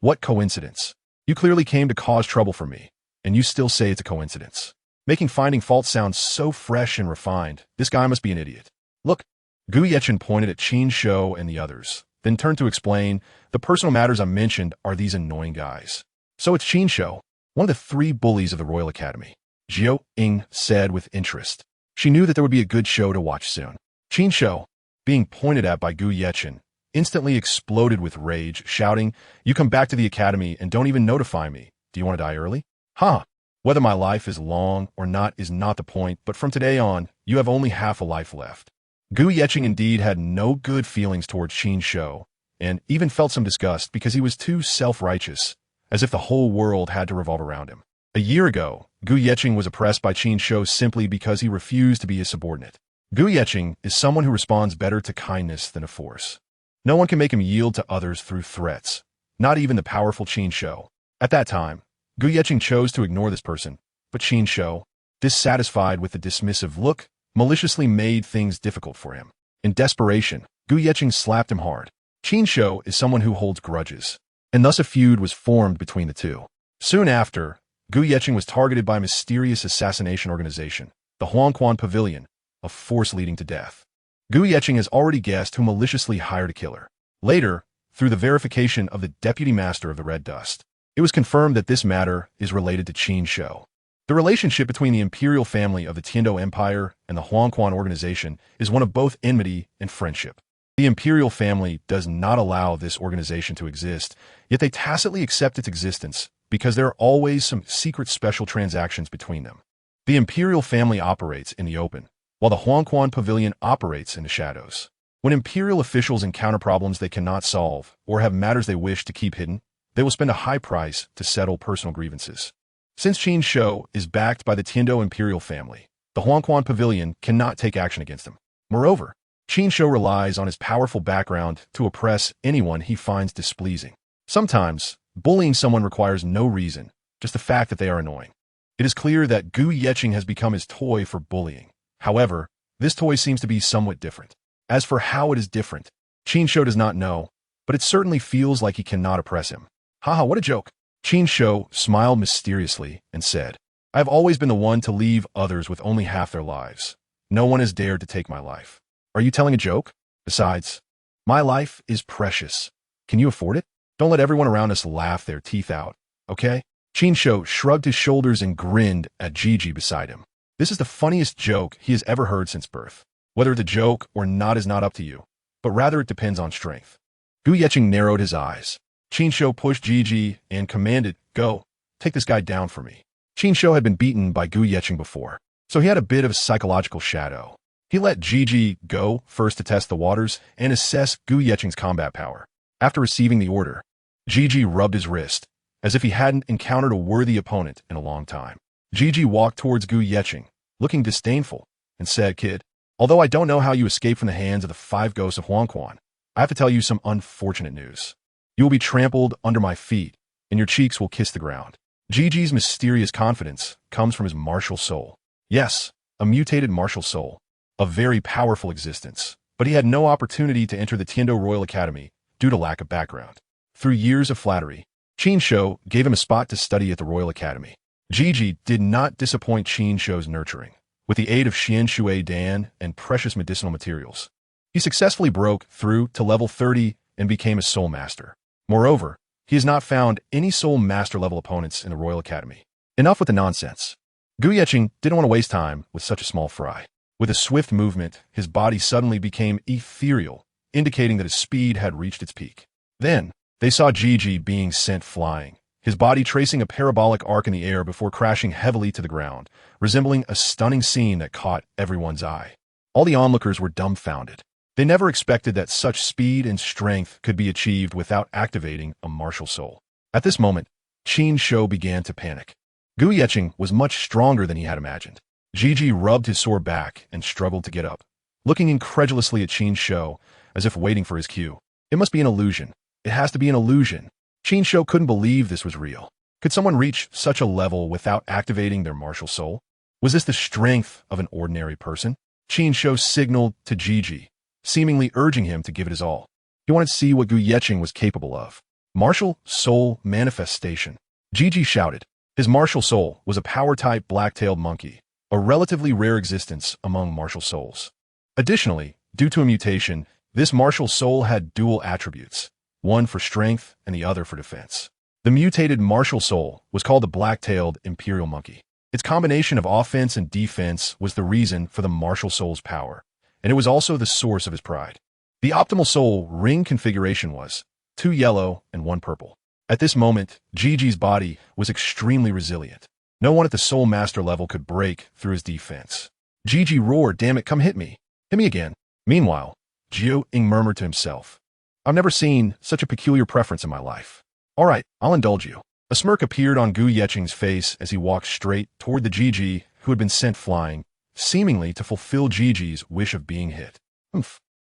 What coincidence? You clearly came to cause trouble for me, and you still say it's a coincidence. Making finding fault sound so fresh and refined, this guy must be an idiot. Look, Gu Yechen pointed at Qin Shou and the others, then turned to explain, the personal matters I mentioned are these annoying guys. So it's Qin Shou, one of the 3 bullies of the Royal Academy. Jiuying said with interest. She knew that there would be a good show to watch soon. Qin Shou, being pointed at by Gu Yechen, instantly exploded with rage, shouting, you come back to the academy and don't even notify me. Do you want to die early? Huh. Whether my life is long or not is not the point, but from today on, you have only half a life left. Gu Yechen indeed had no good feelings towards Qin Shou, and even felt some disgust because he was too self-righteous, as if the whole world had to revolve around him. A year ago, Gu Yechen was oppressed by Qin Shou simply because he refused to be his subordinate. Gu Yechen is someone who responds better to kindness than to force. No one can make him yield to others through threats, not even the powerful Qin Shou. At that time, Gu Yechen chose to ignore this person, but Qin Shou, dissatisfied with the dismissive look, maliciously made things difficult for him. In desperation, Gu Yechen slapped him hard. Qin Shou is someone who holds grudges, and thus a feud was formed between the two. Soon after, Gu Yechen was targeted by a mysterious assassination organization, the Huangquan Pavilion, a force leading to death. Gu Yechen has already guessed who maliciously hired a killer. Later, through the verification of the deputy master of the Red Dust, it was confirmed that this matter is related to Qin Shou. The relationship between the imperial family of the Tiando Empire and the Huangquan organization is one of both enmity and friendship. The imperial family does not allow this organization to exist, yet they tacitly accept its existence because there are always some secret special transactions between them. The imperial family operates in the open, while the Huangquan Pavilion operates in the shadows. When imperial officials encounter problems they cannot solve or have matters they wish to keep hidden, they will spend a high price to settle personal grievances. Since Qin Shou is backed by the Tiando imperial family, the Huangquan Pavilion cannot take action against him. Moreover, Qin Shou relies on his powerful background to oppress anyone he finds displeasing. Sometimes, bullying someone requires no reason, just the fact that they are annoying. It is clear that Gu Yechen has become his toy for bullying. However, this toy seems to be somewhat different. As for how it is different, Qin Shou does not know, but it certainly feels like he cannot oppress him. Haha, what a joke. Qin Shou smiled mysteriously and said, I have always been the one to leave others with only half their lives. No one has dared to take my life. Are you telling a joke? Besides, my life is precious. Can you afford it? Don't let everyone around us laugh their teeth out, okay? Qin Shou shrugged his shoulders and grinned at Gigi beside him. This is the funniest joke he has ever heard since birth. Whether the joke or not is not up to you, but rather it depends on strength. Gu Yechen narrowed his eyes. Qin Shou pushed Gigi and commanded, go, take this guy down for me. Qin Shou had been beaten by Gu Yechen before, so he had a bit of a psychological shadow. He let Gigi go first to test the waters and assess Gu Yechen's combat power. After receiving the order, Gigi rubbed his wrist, as if he hadn't encountered a worthy opponent in a long time. Gigi walked towards Gu Yechen, looking disdainful, and said, kid, although I don't know how you escaped from the hands of the 5 ghosts of Huangquan, I have to tell you some unfortunate news. You will be trampled under my feet, and your cheeks will kiss the ground. Gigi's mysterious confidence comes from his martial soul. Yes, a mutated martial soul. a very powerful existence, but he had no opportunity to enter the Tiando Royal Academy due to lack of background. Through years of flattery, Qin Shou gave him a spot to study at the Royal Academy. Jiji did not disappoint Qin Shou's nurturing. With the aid of Xian Shui Dan and precious medicinal materials, he successfully broke through to level 30 and became a soul master. Moreover, he has not found any soul master level opponents in the Royal Academy. Enough with the nonsense. Gu Yeqing didn't want to waste time with such a small fry. With a swift movement, his body suddenly became ethereal, indicating that his speed had reached its peak. Then, they saw Jiji being sent flying, his body tracing a parabolic arc in the air before crashing heavily to the ground, resembling a stunning scene that caught everyone's eye. All the onlookers were dumbfounded. They never expected that such speed and strength could be achieved without activating a martial soul. At this moment, Qin Shou began to panic. Gu Yeqing was much stronger than he had imagined. Jiji rubbed his sore back and struggled to get up, looking incredulously at Qin Shou as if waiting for his cue. It must be an illusion. It has to be an illusion. Qin Shou couldn't believe this was real. Could someone reach such a level without activating their martial soul? Was this the strength of an ordinary person? Qin Shou signaled to Jiji, seemingly urging him to give it his all. He wanted to see what Gu Yeqing was capable of. Martial soul manifestation. Jiji shouted. His martial soul was a power-type black-tailed monkey, a relatively rare existence among martial souls. Additionally, due to a mutation, this martial soul had dual attributes, one for strength and the other for defense. The mutated martial soul was called the black-tailed imperial monkey. Its combination of offense and defense was the reason for the martial soul's power, and it was also the source of his pride. The optimal soul ring configuration was 2 yellow and 1 purple. At this moment, Jiji's body was extremely resilient. No one at the soul master level could break through his defense. Jiji roared, "Damn it, come hit me. Hit me again." Meanwhile, Jiu Ying murmured to himself, "I've never seen such a peculiar preference in my life. All right, I'll indulge you." A smirk appeared on Gu Yeqing's face as he walked straight toward the Jiji who had been sent flying, seemingly to fulfill Jiji's wish of being hit.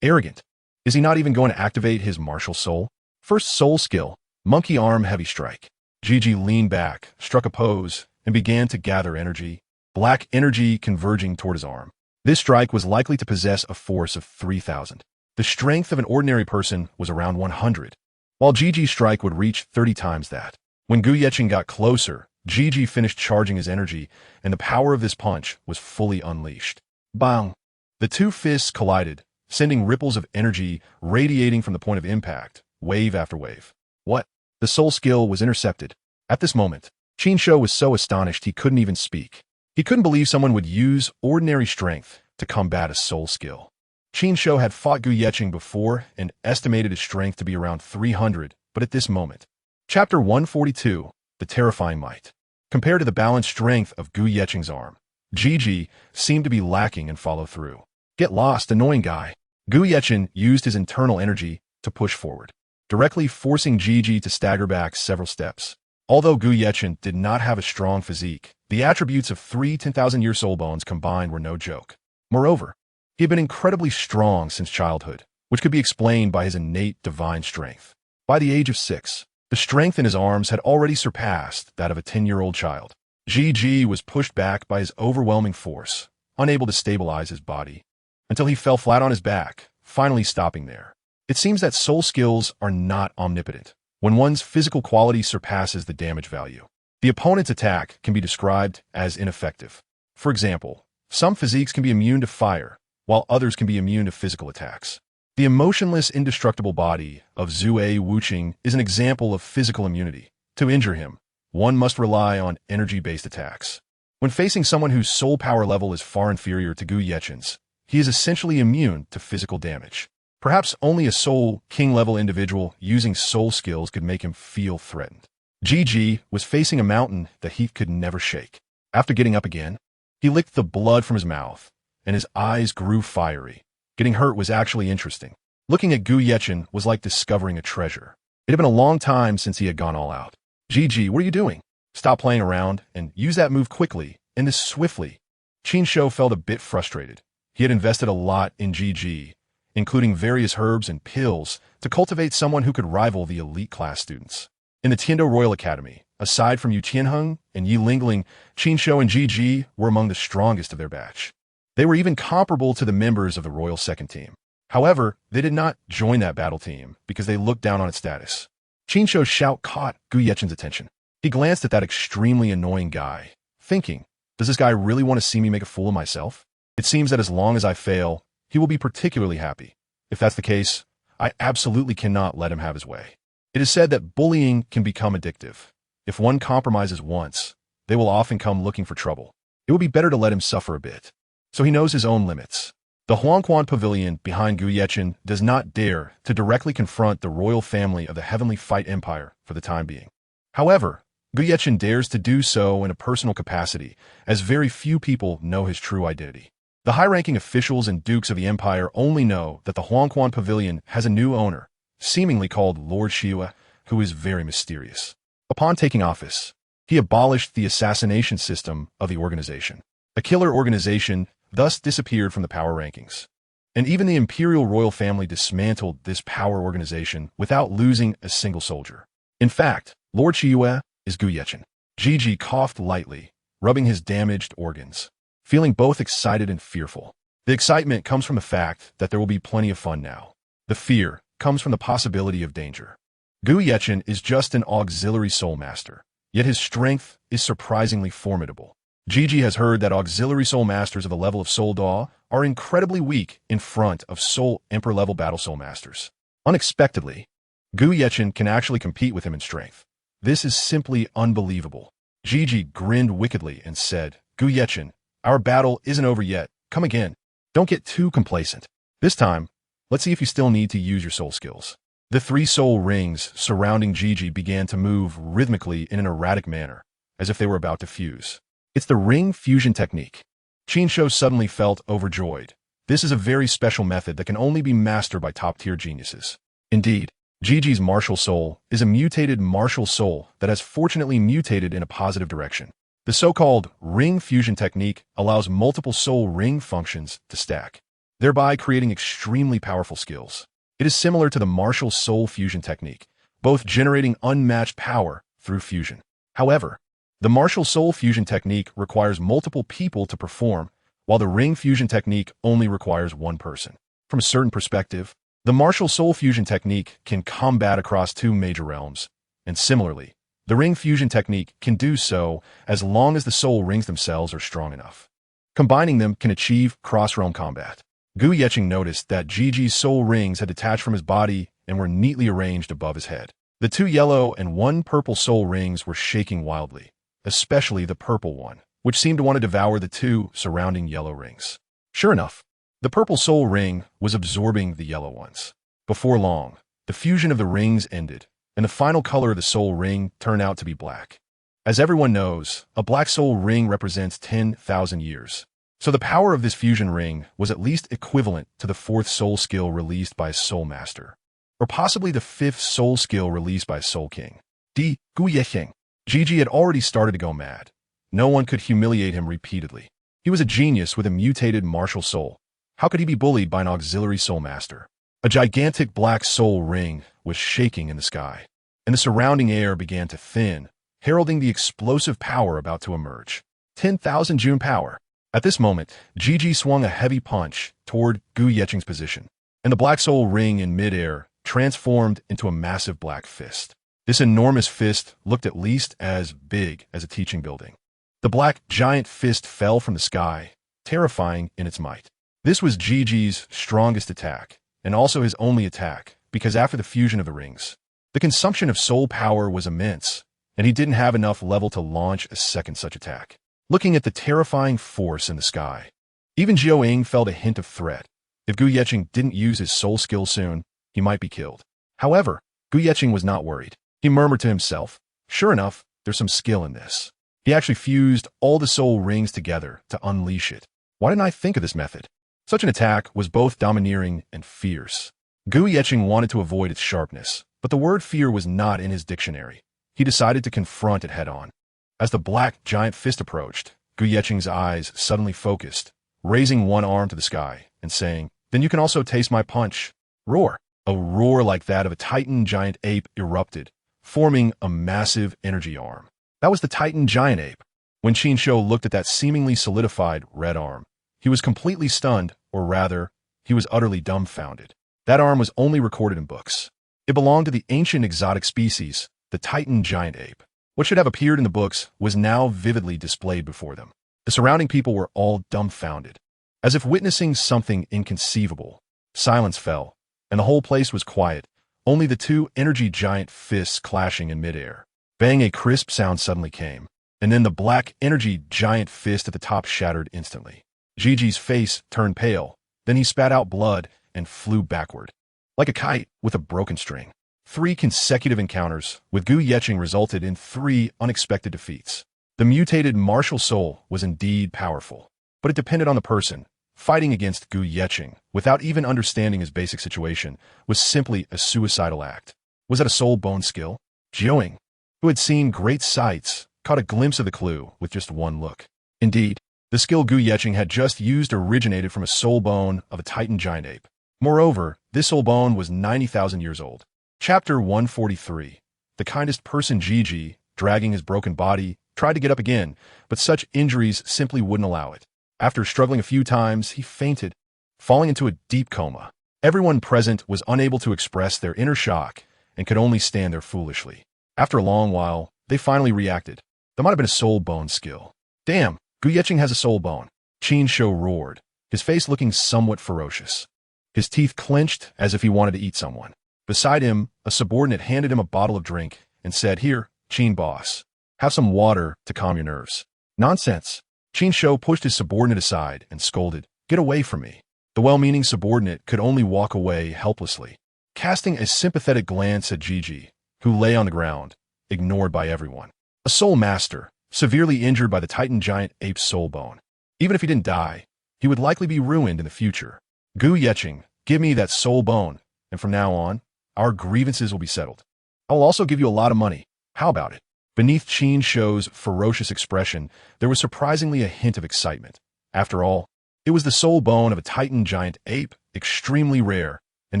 Arrogant. Is he not even going to activate his martial soul? First soul skill, monkey arm heavy strike. Jiji leaned back, struck a pose, and began to gather energy, black energy converging toward his arm. This strike was likely to possess a force of 3,000. The strength of an ordinary person was around 100, while Jiji's strike would reach 30 times that. When Gu Yeqing got closer, Jiji finished charging his energy, and the power of this punch was fully unleashed. Bang! The two fists collided, sending ripples of energy radiating from the point of impact, wave after wave. What? The soul skill was intercepted. At this moment, Qin Shou was so astonished he couldn't even speak. He couldn't believe someone would use ordinary strength to combat a soul skill. Qin Shou had fought Gu Yeqing before and estimated his strength to be around 300, but at this moment. Chapter 142, The Terrifying Might. Compared to the balanced strength of Gu Yeqing's arm, Jiji seemed to be lacking in follow-through. Get lost, annoying guy. Gu Yeqing used his internal energy to push forward, directly forcing Jiji to stagger back several steps. Although Gu Yeqing did not have a strong physique, the attributes of 3 10,000-year soul bones combined were no joke. Moreover, he had been incredibly strong since childhood, which could be explained by his innate divine strength. By the age of 6, the strength in his arms had already surpassed that of a 10-year-old child. Jiji was pushed back by his overwhelming force, unable to stabilize his body, until he fell flat on his back, finally stopping there. It seems that soul skills are not omnipotent. When one's physical quality surpasses the damage value, the opponent's attack can be described as ineffective. For example, some physiques can be immune to fire, while others can be immune to physical attacks. The emotionless, indestructible body of Zue Wuqing is an example of physical immunity. To injure him, one must rely on energy-based attacks. When facing someone whose soul power level is far inferior to Gu Yeqing's, he is essentially immune to physical damage. Perhaps only a soul king-level individual using soul skills could make him feel threatened. Jiji was facing a mountain that he could never shake. After getting up again, he licked the blood from his mouth, and his eyes grew fiery. Getting hurt was actually interesting. Looking at Gu Yeqing was like discovering a treasure. It had been a long time since he had gone all out. Jiji, what are you doing? Stop playing around and use that move quickly, and this swiftly. Qin Shou felt a bit frustrated. He had invested a lot in Jiji, including various herbs and pills, to cultivate someone who could rival the elite class students. In the Tiando Royal Academy, aside from Yu Tianheng and Yi Lingling, Qin Shou and Jiji were among the strongest of their batch. They were even comparable to the members of the Royal Second Team. However, they did not join that battle team because they looked down on its status. Qinshuo's shout caught Gu Yechen's attention. He glanced at that extremely annoying guy, thinking, does this guy really want to see me make a fool of myself? It seems that as long as I fail, he will be particularly happy. If that's the case, I absolutely cannot let him have his way. It is said that bullying can become addictive. If one compromises once, they will often come looking for trouble. It would be better to let him suffer a bit. So he knows his own limits. The Huangquan Pavilion behind Gu Yechen does not dare to directly confront the royal family of the Heavenly Fight Empire for the time being. However, Gu Yechen dares to do so in a personal capacity, as very few people know his true identity. The high-ranking officials and dukes of the empire only know that the Huangquan Pavilion has a new owner, seemingly called Lord Shiyue, who is very mysterious. Upon taking office, he abolished the assassination system of the organization. A killer organization thus disappeared from the power rankings. And even the imperial royal family dismantled this power organization without losing a single soldier. In fact, Lord Shiyue is Gu Yechen. Gigi coughed lightly, rubbing his damaged organs, feeling both excited and fearful. The excitement comes from the fact that there will be plenty of fun now. The fear comes from the possibility of danger. Gu Yechen is just an auxiliary soul master, yet his strength is surprisingly formidable. Gigi has heard that auxiliary soul masters of the level of Soul Daw are incredibly weak in front of Soul Emperor level battle soul masters. Unexpectedly, Gu Yechen can actually compete with him in strength. This is simply unbelievable. Gigi grinned wickedly and said, Gu Yechen, our battle isn't over yet. Come again. Don't get too complacent. This time, let's see if you still need to use your soul skills. The 3 soul rings surrounding Gigi began to move rhythmically in an erratic manner, as if they were about to fuse. It's the ring fusion technique. Qinshuo suddenly felt overjoyed. This is a very special method that can only be mastered by top-tier geniuses. Indeed, Gigi's martial soul is a mutated martial soul that has fortunately mutated in a positive direction. The so-called ring fusion technique allows multiple soul ring functions to stack, thereby creating extremely powerful skills. It is similar to the martial soul fusion technique, both generating unmatched power through fusion. However, the martial soul fusion technique requires multiple people to perform, while the ring fusion technique only requires one person. From a certain perspective, the martial soul fusion technique can combat across 2 major realms, and similarly, the ring fusion technique can do so as long as the soul rings themselves are strong enough. Combining them can achieve cross-realm combat. Gu Yechen noticed that Gigi's soul rings had detached from his body and were neatly arranged above his head. The 2 yellow and 1 purple soul rings were shaking wildly, especially the purple one, which seemed to want to devour the 2 surrounding yellow rings. Sure enough, the purple soul ring was absorbing the yellow ones. Before long, the fusion of the rings ended, and the final color of the soul ring turned out to be black. As everyone knows, a black soul ring represents 10,000 years. So the power of this fusion ring was at least equivalent to the 4th soul skill released by a soul master, or possibly the 5th soul skill released by a soul king. Gu Yechen. Gigi had already started to go mad. No one could humiliate him repeatedly. He was a genius with a mutated martial soul. How could he be bullied by an auxiliary soul master? A gigantic black soul ring was shaking in the sky, and the surrounding air began to thin, heralding the explosive power about to emerge. 10,000 June power. At this moment, Gigi swung a heavy punch toward Gu Yechen's position, and the black soul ring in midair transformed into a massive black fist. This enormous fist looked at least as big as a teaching building. The black giant fist fell from the sky, terrifying in its might. This was Gigi's strongest attack, and also his only attack, because after the fusion of the rings, the consumption of soul power was immense, and he didn't have enough level to launch a second such attack. Looking at the terrifying force in the sky, even Jiao Ying felt a hint of threat. If Gu Yechen didn't use his soul skill soon, he might be killed. However, Gu Yechen was not worried. He murmured to himself, sure enough, there's some skill in this. He actually fused all the soul rings together to unleash it. Why didn't I think of this method? Such an attack was both domineering and fierce. Gu Yechen wanted to avoid its sharpness, but the word fear was not in his dictionary. He decided to confront it head-on. As the black giant fist approached, Gu Yechen's eyes suddenly focused, raising one arm to the sky and saying, then you can also taste my punch. Roar. A roar like that of a titan giant ape erupted, forming a massive energy arm. That was the titan giant ape. When Qinshuo looked at that seemingly solidified red arm, He was completely stunned, or rather, he was utterly dumbfounded. That arm was only recorded in books. It belonged to the ancient exotic species, the Titan giant ape. What should have appeared in the books was now vividly displayed before them. The surrounding people were all dumbfounded. As if witnessing something inconceivable, silence fell, and the whole place was quiet, only the two energy giant fists clashing in midair. Bang, a crisp sound suddenly came, and then the black energy giant fist at the top shattered instantly. Gigi's face turned pale, then he spat out blood and flew backward, like a kite with a broken string. 3 consecutive encounters with Gu Yeqing resulted in 3 unexpected defeats. The mutated martial soul was indeed powerful, but it depended on the person. Fighting against Gu Yeqing, without even understanding his basic situation, was simply a suicidal act. Was that a soul-bone skill? Jiuing, who had seen great sights, caught a glimpse of the clue with just one look. Indeed, the skill Gu Yeqing had just used originated from a soul bone of a Titan giant ape. Moreover, this soul bone was 90,000 years old. Chapter 143. The kindest person, Gigi, dragging his broken body, tried to get up again, but such injuries simply wouldn't allow it. After struggling a few times, he fainted, falling into a deep coma. Everyone present was unable to express their inner shock and could only stand there foolishly. After a long while, they finally reacted. There might have been a soul bone skill. Damn, Gu Yeqing has a soul bone. Qin Shou roared, his face looking somewhat ferocious. His teeth clenched as if he wanted to eat someone. Beside him, a subordinate handed him a bottle of drink and said, "Here, Qin boss, have some water to calm your nerves." Nonsense. Qin Shou pushed his subordinate aside and scolded, "Get away from me." The well-meaning subordinate could only walk away helplessly, casting a sympathetic glance at Gigi, who lay on the ground, ignored by everyone. A soul master, severely injured by the Titan giant ape's soul bone. Even if he didn't die, he would likely be ruined in the future. Gu Yeqing, give me that soul bone, and from now on, our grievances will be settled. I will also give you a lot of money. How about it? Beneath Qin Shou's ferocious expression, there was surprisingly a hint of excitement. After all, it was the soul bone of a Titan giant ape, extremely rare, and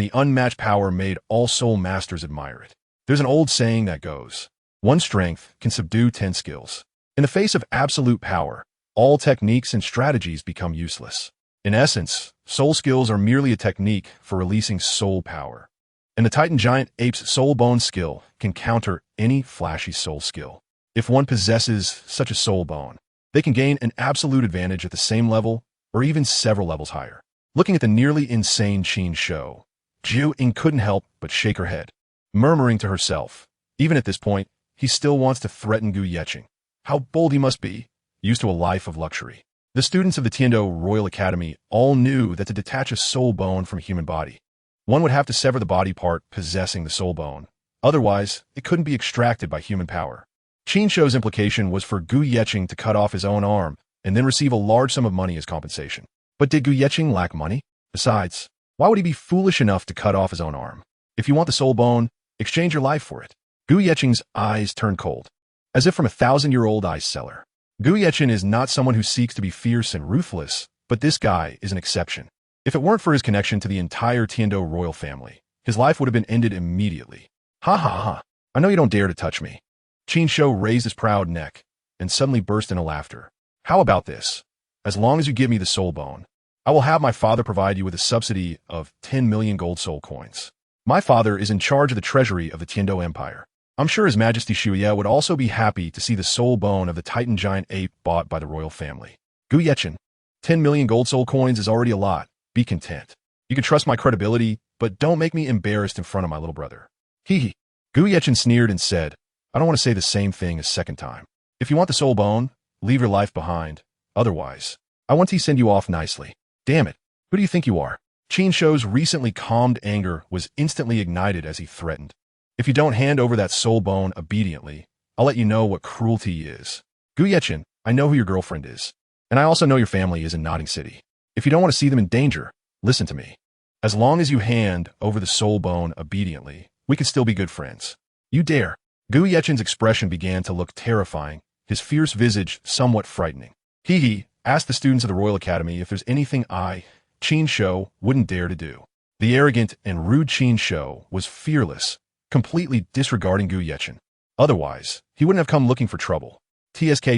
the unmatched power made all soul masters admire it. There's an old saying that goes, "One strength can subdue 10 skills." In the face of absolute power, all techniques and strategies become useless. In essence, soul skills are merely a technique for releasing soul power. And the Titan giant ape's soul bone skill can counter any flashy soul skill. If one possesses such a soul bone, they can gain an absolute advantage at the same level or even several levels higher. Looking at the nearly insane Qin Shou, Jiuing couldn't help but shake her head, murmuring to herself, even at this point, he still wants to threaten Gu Yeqing. How bold he must be, used to a life of luxury. The students of the Tiando Royal Academy all knew that to detach a soul bone from a human body, one would have to sever the body part possessing the soul bone. Otherwise, it couldn't be extracted by human power. Qin Shou's implication was for Gu Yeqing to cut off his own arm and then receive a large sum of money as compensation. But did Gu Yeqing lack money? Besides, why would he be foolish enough to cut off his own arm? If you want the soul bone, exchange your life for it. Gu Yeqing's eyes turned cold, as if from a 1,000-year-old ice cellar. Gu Yeqing is not someone who seeks to be fierce and ruthless, but this guy is an exception. If it weren't for his connection to the entire Tiando royal family, his life would have been ended immediately. Ha ha ha, I know you don't dare to touch me. Qin Shou raised his proud neck and suddenly burst into laughter. How about this? As long as you give me the soul bone, I will have my father provide you with a subsidy of 10 million gold soul coins. My father is in charge of the treasury of the Tiando Empire. I'm sure His Majesty Shuya would also be happy to see the soul bone of the Titan giant ape bought by the royal family. Gu Yeqing, 10 million gold soul coins is already a lot. Be content. You can trust my credibility, but don't make me embarrassed in front of my little brother. Hee hee. Gu Yeqing sneered and said, I don't want to say the same thing a second time. If you want the soul bone, leave your life behind. Otherwise, I want to send you off nicely. Damn it. Who do you think you are? Qin Shou's recently calmed anger was instantly ignited as he threatened. If you don't hand over that soul bone obediently, I'll let you know what cruelty is. Gu Yeqing, I know who your girlfriend is. And I also know your family is in Nodding City. If you don't want to see them in danger, listen to me. As long as you hand over the soul bone obediently, we can still be good friends. You dare. Gu Yeqing's expression began to look terrifying, his fierce visage somewhat frightening. He asked the students of the Royal Academy if there's anything Qin Shou, wouldn't dare to do. The arrogant and rude Qin Shou was fearless, completely disregarding Gu Yeqing. Otherwise, he wouldn't have come looking for trouble. TSK,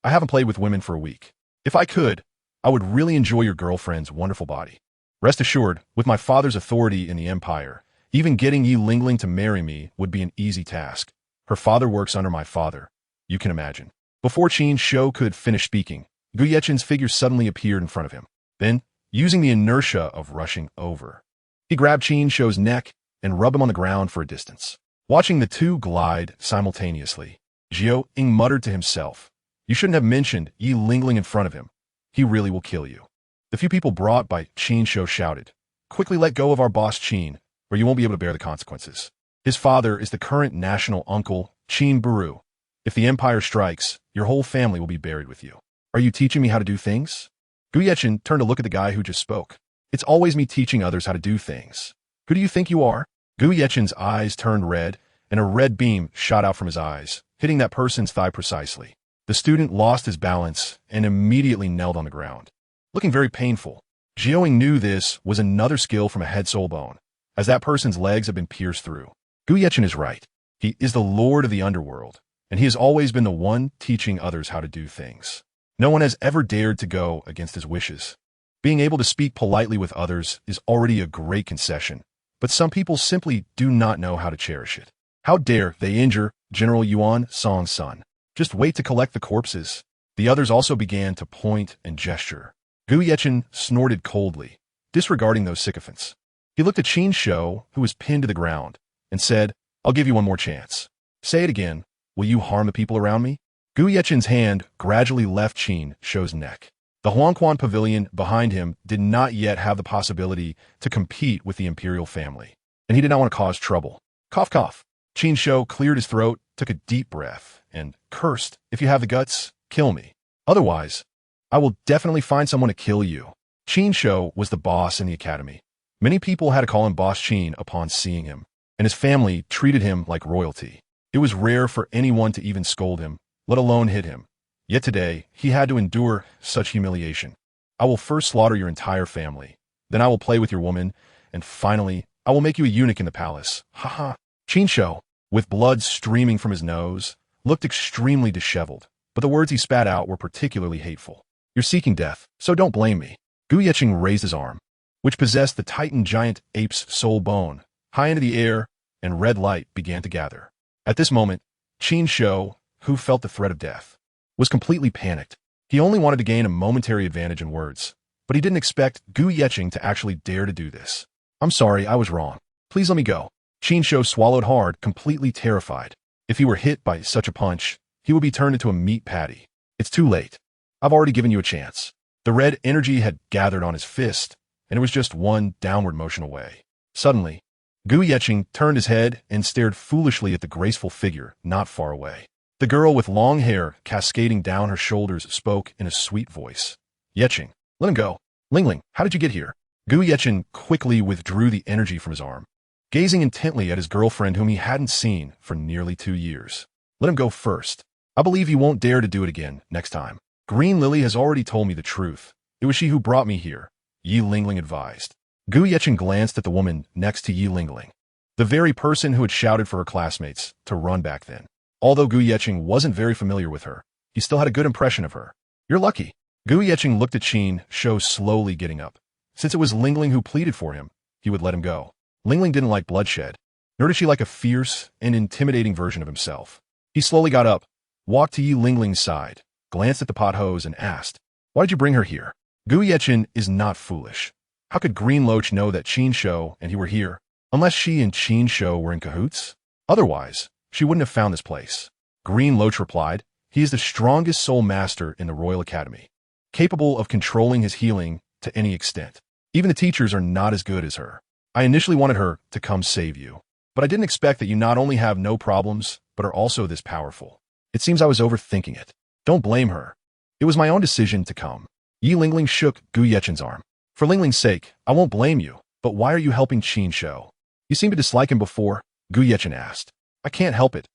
I haven't played with women for a week. If I could, I would really enjoy your girlfriend's wonderful body. Rest assured, with my father's authority in the empire, even getting Yi Lingling to marry me would be an easy task. Her father works under my father. You can imagine. Before Qin Shou could finish speaking, Gu Yechen's figure suddenly appeared in front of him. Then, using the inertia of rushing over, he grabbed Qin Shou's neck and rubbed him on the ground for a distance. Watching the two glide simultaneously, Jiao Ying muttered to himself, "You shouldn't have mentioned Yi Lingling in front of him. He really will kill you." The few people brought by Qin Shou shouted, "Quickly let go of our boss Qin, or you won't be able to bear the consequences. His father is the current national uncle, Qin Buru. If the empire strikes, your whole family will be buried with you. Are you teaching me how to do things?" Gu Yechen turned to look at the guy who just spoke. "It's always me teaching others how to do things. Who do you think you are?" Gu Yechen's eyes turned red, and a red beam shot out from his eyes, hitting that person's thigh precisely. The student lost his balance and immediately knelt on the ground, looking very painful. Jiao Ying knew this was another skill from a head-soul bone, as that person's legs had been pierced through. Gu Yechen is right. He is the lord of the underworld, and he has always been the one teaching others how to do things. No one has ever dared to go against his wishes. Being able to speak politely with others is already a great concession, but some people simply do not know how to cherish it. How dare they injure General Yuan Song's son? Just wait to collect the corpses. The others also began to point and gesture. Gu Yechen snorted coldly, disregarding those sycophants. He looked at Qin Shou, who was pinned to the ground, and said, "I'll give you one more chance. Say it again. Will you harm the people around me?" Gu Yechen's hand gradually left Qin Shou's neck. The Huangquan pavilion behind him did not yet have the possibility to compete with the imperial family, and he did not want to cause trouble. Cough, cough. Qin Shou cleared his throat, took a deep breath, and cursed, "If you have the guts, kill me. Otherwise, I will definitely find someone to kill you." Qin Shou was the boss in the academy. Many people had to call him Boss Qin upon seeing him, and his family treated him like royalty. It was rare for anyone to even scold him, let alone hit him. Yet today, he had to endure such humiliation. "I will first slaughter your entire family. Then I will play with your woman, and finally, I will make you a eunuch in the palace. Ha ha." Qin Shou, with blood streaming from his nose, looked extremely disheveled, but the words he spat out were particularly hateful. "You're seeking death, so don't blame me." Gu Yechen raised his arm, which possessed the Titan giant ape's soul bone, high into the air, and red light began to gather. At this moment, Qin Shou, who felt the threat of death, was completely panicked. He only wanted to gain a momentary advantage in words, but he didn't expect Gu Yechen to actually dare to do this. "I'm sorry, I was wrong. Please let me go." Qin Shou swallowed hard, completely terrified. If he were hit by such a punch, he would be turned into a meat patty. "It's too late. I've already given you a chance." The red energy had gathered on his fist, and it was just one downward motion away. Suddenly, Gu Yechen turned his head and stared foolishly at the graceful figure not far away. The girl with long hair cascading down her shoulders spoke in a sweet voice. "Yechen, let him go. Lingling, how did you get here?" Gu Yechen quickly withdrew the energy from his arm, gazing intently at his girlfriend whom he hadn't seen for nearly 2 years. "Let him go first. I believe he won't dare to do it again next time. Green Lily has already told me the truth. It was she who brought me here," Yi Lingling advised. Gu Yechen glanced at the woman next to Yi Lingling, the very person who had shouted for her classmates to run back then. Although Gu Yechen wasn't very familiar with her, he still had a good impression of her. "You're lucky." Gu Yechen looked at Qin Shou slowly getting up. Since it was Lingling who pleaded for him, he would let him go. Lingling didn't like bloodshed, nor did she like a fierce and intimidating version of himself. He slowly got up, walked to Yi Lingling's side, glanced at the pot hose, and asked, "Why did you bring her here?" Gu Yechen is not foolish. How could Green Loach know that Qin Shou and he were here, unless she and Qin Shou were in cahoots? Otherwise, she wouldn't have found this place. Green Loach replied, "He is the strongest soul master in the Royal Academy, capable of controlling his healing to any extent. Even the teachers are not as good as her. I initially wanted her to come save you, but I didn't expect that you not only have no problems, but are also this powerful. It seems I was overthinking it. Don't blame her. It was my own decision to come." Yi Lingling shook Gu Yechen's arm. "For Lingling's sake, I won't blame you, but why are you helping Qin Shou? You seemed to dislike him before," Gu Yechen asked. "I can't help it.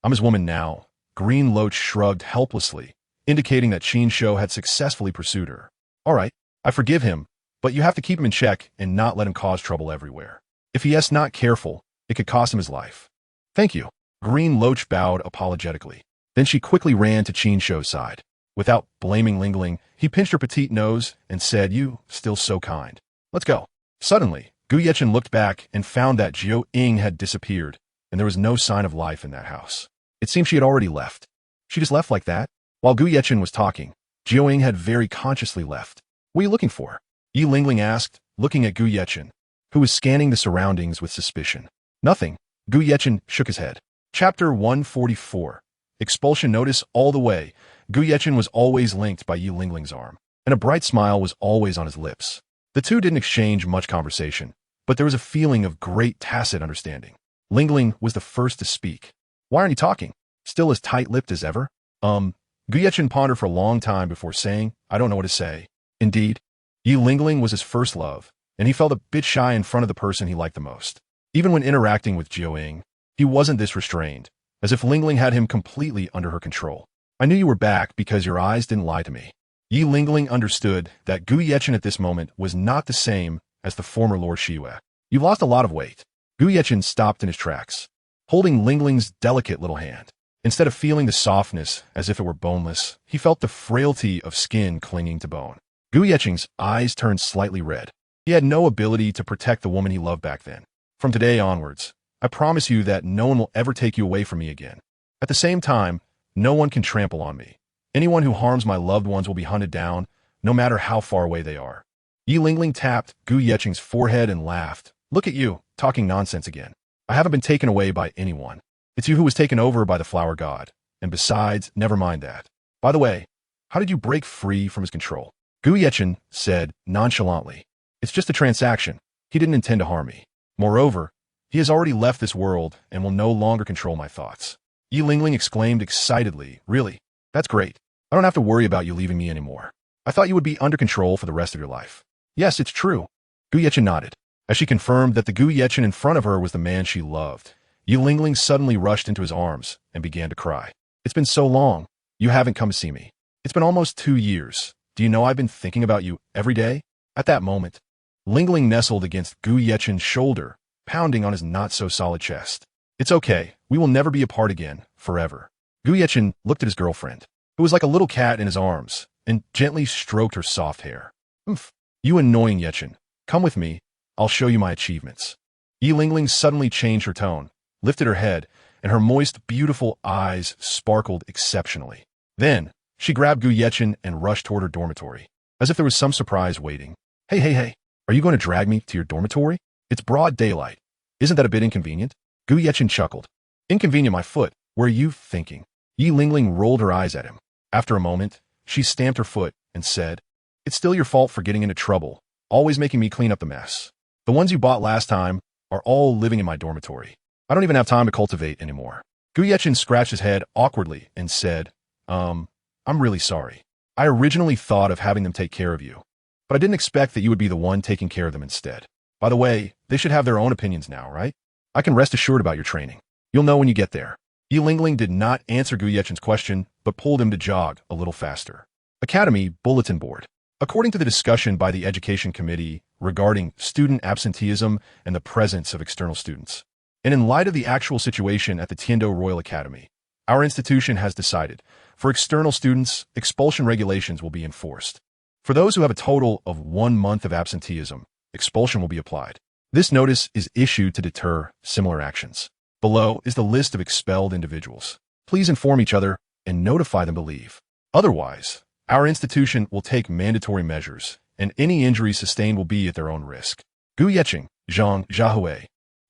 I'm his woman now." Green Loach shrugged helplessly, indicating that Qin Shou had successfully pursued her. "All right, I forgive him, but you have to keep him in check and not let him cause trouble everywhere. If he is not careful, it could cost him his life." "Thank you." Green Loach bowed apologetically. Then she quickly ran to Qin Shou's side. Without blaming Lingling, he pinched her petite nose and said, "You, still so kind. Let's go." Suddenly, Gu Yechen looked back and found that Jiao Ying had disappeared, and there was no sign of life in that house. It seemed she had already left. She just left like that? While Gu Yechen was talking, Jiao Ying had very consciously left. "What are you looking for?" Yi Lingling asked, looking at Gu Yechen, who was scanning the surroundings with suspicion. "Nothing." Gu Yechen shook his head. Chapter 144. Expulsion notice. All the way, Gu Yechen was always linked by Yi Lingling's arm, and a bright smile was always on his lips. The two didn't exchange much conversation, but there was a feeling of great tacit understanding. Lingling was the first to speak. "Why aren't you talking? Still as tight-lipped as ever?" Gu Yechen pondered for a long time before saying, "I don't know what to say." Indeed, Yi Lingling was his first love, and he felt a bit shy in front of the person he liked the most. Even when interacting with Jiao Ying, he wasn't this restrained, as if Lingling had him completely under her control. "I knew you were back because your eyes didn't lie to me." Yi Lingling understood that Gu Yechen at this moment was not the same as the former Lord Shiyue. "You've lost a lot of weight." Gu Yechen stopped in his tracks, holding Lingling's delicate little hand. Instead of feeling the softness as if it were boneless, he felt the frailty of skin clinging to bone. Gu Yechen's eyes turned slightly red. He had no ability to protect the woman he loved back then. "From today onwards, I promise you that no one will ever take you away from me again. At the same time, no one can trample on me. Anyone who harms my loved ones will be hunted down, no matter how far away they are." Yi Lingling tapped Gu Yechen's forehead and laughed. "Look at you, talking nonsense again. I haven't been taken away by anyone. It's you who was taken over by the flower god. And besides, never mind that. By the way, how did you break free from his control?" Gu Yechen said nonchalantly, "It's just a transaction. He didn't intend to harm me. Moreover, he has already left this world and will no longer control my thoughts." Yi Lingling exclaimed excitedly, "Really? That's great. I don't have to worry about you leaving me anymore. I thought you would be under control for the rest of your life." "Yes, it's true." Gu Yechen nodded. As she confirmed that the Gu Yechen in front of her was the man she loved, Yi Lingling suddenly rushed into his arms and began to cry. "It's been so long. You haven't come to see me. It's been almost 2 years. Do you know I've been thinking about you every day?" At that moment, Lingling nestled against Gu Yechen's shoulder, pounding on his not-so-solid chest. "It's okay. We will never be apart again, forever." Gu Yechen looked at his girlfriend, who was like a little cat in his arms, and gently stroked her soft hair. "Umph, you annoying Yechen. Come with me. I'll show you my achievements." Yi Lingling suddenly changed her tone, lifted her head, and her moist, beautiful eyes sparkled exceptionally. Then, she grabbed Gu Yechen and rushed toward her dormitory, as if there was some surprise waiting. Hey, are you going to drag me to your dormitory? It's broad daylight. Isn't that a bit inconvenient?" Gu Yechen chuckled. "Inconvenient, my foot. What are you thinking?" Yi Lingling rolled her eyes at him. After a moment, she stamped her foot and said, "It's still your fault for getting into trouble, always making me clean up the mess. The ones you bought last time are all living in my dormitory. I don't even have time to cultivate anymore." Gu Yechen scratched his head awkwardly and said, I'm really sorry. I originally thought of having them take care of you, but I didn't expect that you would be the one taking care of them instead. By the way, they should have their own opinions now, right? I can rest assured about your training. You'll know when you get there." Yi Lingling did not answer Gu Yechen's question, but pulled him to jog a little faster. Academy Bulletin Board. According to the discussion by the Education Committee regarding student absenteeism and the presence of external students, and in light of the actual situation at the Tiando Royal Academy, our institution has decided, for external students, expulsion regulations will be enforced. For those who have a total of 1 month of absenteeism, expulsion will be applied. This notice is issued to deter similar actions. Below is the list of expelled individuals. Please inform each other and notify them to leave. Otherwise, our institution will take mandatory measures, and any injuries sustained will be at their own risk. Gu Yechen, Zhang Jiahui,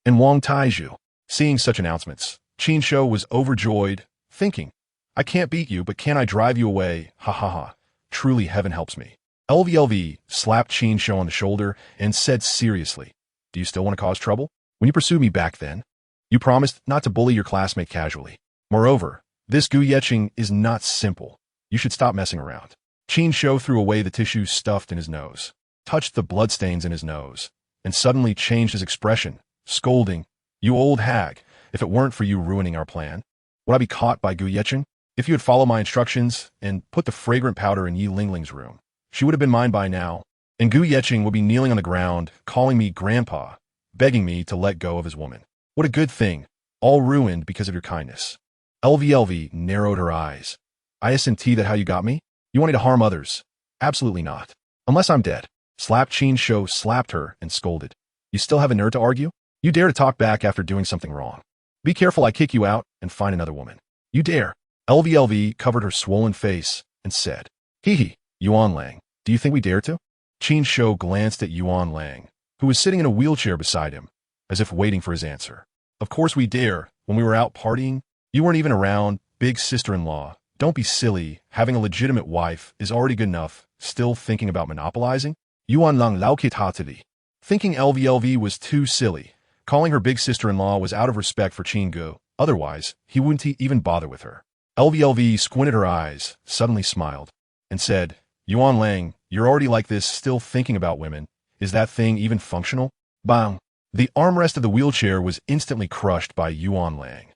and Wang Taizhu. Seeing such announcements, Qin Shou was overjoyed, thinking, "I can't beat you, but can I drive you away? Ha ha ha. Truly heaven helps me." LVLV slapped Qin Shou on the shoulder and said seriously, "Do you still want to cause trouble? When you pursued me back then, you promised not to bully your classmate casually. Moreover, this Gu Yechen is not simple. You should stop messing around." Qin Shou threw away the tissue stuffed in his nose, touched the bloodstains in his nose, and suddenly changed his expression, scolding, "You old hag, if it weren't for you ruining our plan, would I be caught by Gu Yechen? If you had followed my instructions and put the fragrant powder in Yi Lingling's room, she would have been mine by now, and Gu Yechen would be kneeling on the ground, calling me grandpa, begging me to let go of his woman. What a good thing, all ruined because of your kindness." LVLV narrowed her eyes. "Isn't that how you got me?" You want me to harm others? Absolutely not. Unless I'm dead. Slap Qin Shou slapped her and scolded. You still have a nerve to argue? You dare to talk back after doing something wrong. Be careful I kick you out and find another woman. You dare. LVLV covered her swollen face and said, Hee hee, Yuan Lang, do you think we dare to? Qin Shou glanced at Yuan Lang, who was sitting in a wheelchair beside him, as if waiting for his answer. Of course we dare. When we were out partying, you weren't even around. Big sister-in-law. Don't be silly. Having a legitimate wife is already good enough. Still thinking about monopolizing? Yuan Lang laukit hatili. Thinking LVLV was too silly. Calling her big sister-in-law was out of respect for Qin Gu. Otherwise, he wouldn't even bother with her. LVLV squinted her eyes, suddenly smiled, and said, Yuan Lang, you're already like this, still thinking about women. Is that thing even functional? Bang! The armrest of the wheelchair was instantly crushed by Yuan Lang.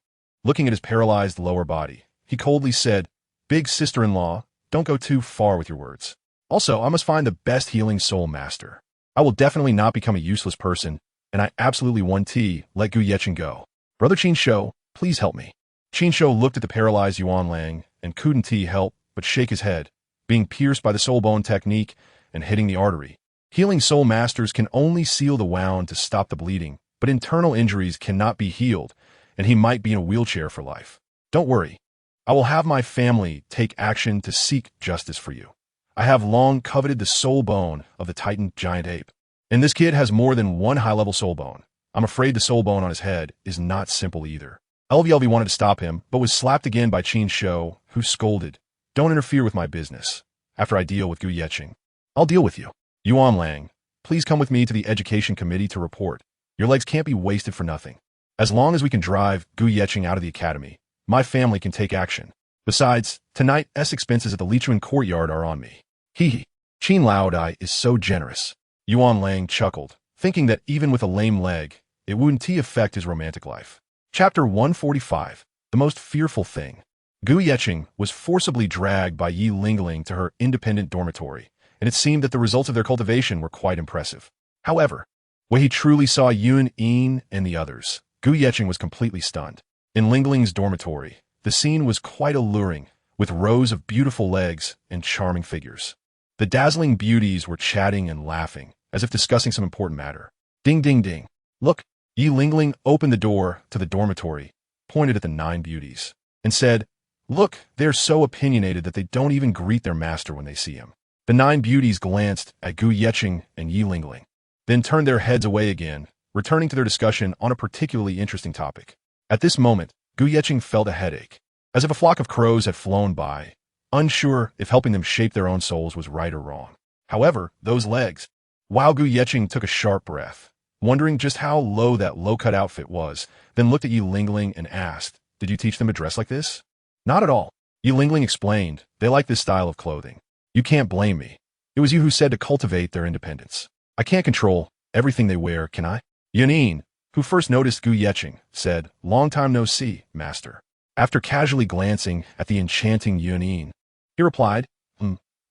Looking at his paralyzed lower body, he coldly said, Big sister-in-law, don't go too far with your words. Also, I must find the best healing soul master. I will definitely not become a useless person, and I absolutely want to let Gu Yeqing go. Brother Qin Shou, please help me. Qin Shou looked at the paralyzed Yuan Lang and couldn't help but shake his head, being pierced by the soul bone technique and hitting the artery. Healing soul masters can only seal the wound to stop the bleeding, but internal injuries cannot be healed, and he might be in a wheelchair for life. Don't worry. I will have my family take action to seek justice for you. I have long coveted the soul bone of the Titan giant ape. And this kid has more than one high-level soul bone. I'm afraid the soul bone on his head is not simple either. LVLV wanted to stop him, but was slapped again by Qin Shou, who scolded, Don't interfere with my business. After I deal with Gu Yeqing, I'll deal with you. Yuan Lang, please come with me to the education committee to report. Your legs can't be wasted for nothing. As long as we can drive Gu Yeqing out of the academy, my family can take action. Besides, tonight's expenses at the Lichuan courtyard are on me. Hee hee. Qin Laodai is so generous. Yuan Lang chuckled, thinking that even with a lame leg, it wouldn't affect his romantic life. Chapter 145. The Most Fearful Thing. Gu Yeqing was forcibly dragged by Yi Lingling to her independent dormitory, and it seemed that the results of their cultivation were quite impressive. However, when he truly saw Yun Yin and the others, Gu Yeqing was completely stunned. In Lingling's dormitory, the scene was quite alluring, with rows of beautiful legs and charming figures. The dazzling beauties were chatting and laughing, as if discussing some important matter. Ding ding ding. Look, Yi Lingling opened the door to the dormitory, pointed at the 9 beauties, and said, Look, they're so opinionated that they don't even greet their master when they see him. The 9 beauties glanced at Gu Yeqing and Yi Lingling, then turned their heads away again, returning to their discussion on a particularly interesting topic. At this moment, Gu Yeqing felt a headache, as if a flock of crows had flown by, unsure if helping them shape their own souls was right or wrong. However, those legs. While Gu Yeqing took a sharp breath, wondering just how low that low-cut outfit was, then looked at Yi Lingling and asked, Did you teach them to dress like this? Not at all. Yi Lingling explained, They like this style of clothing. You can't blame me. It was you who said to cultivate their independence. I can't control everything they wear, can I? Yunin, who first noticed Gu Yeqing, said, Long time no see, master. After casually glancing at the enchanting Yunin, he replied,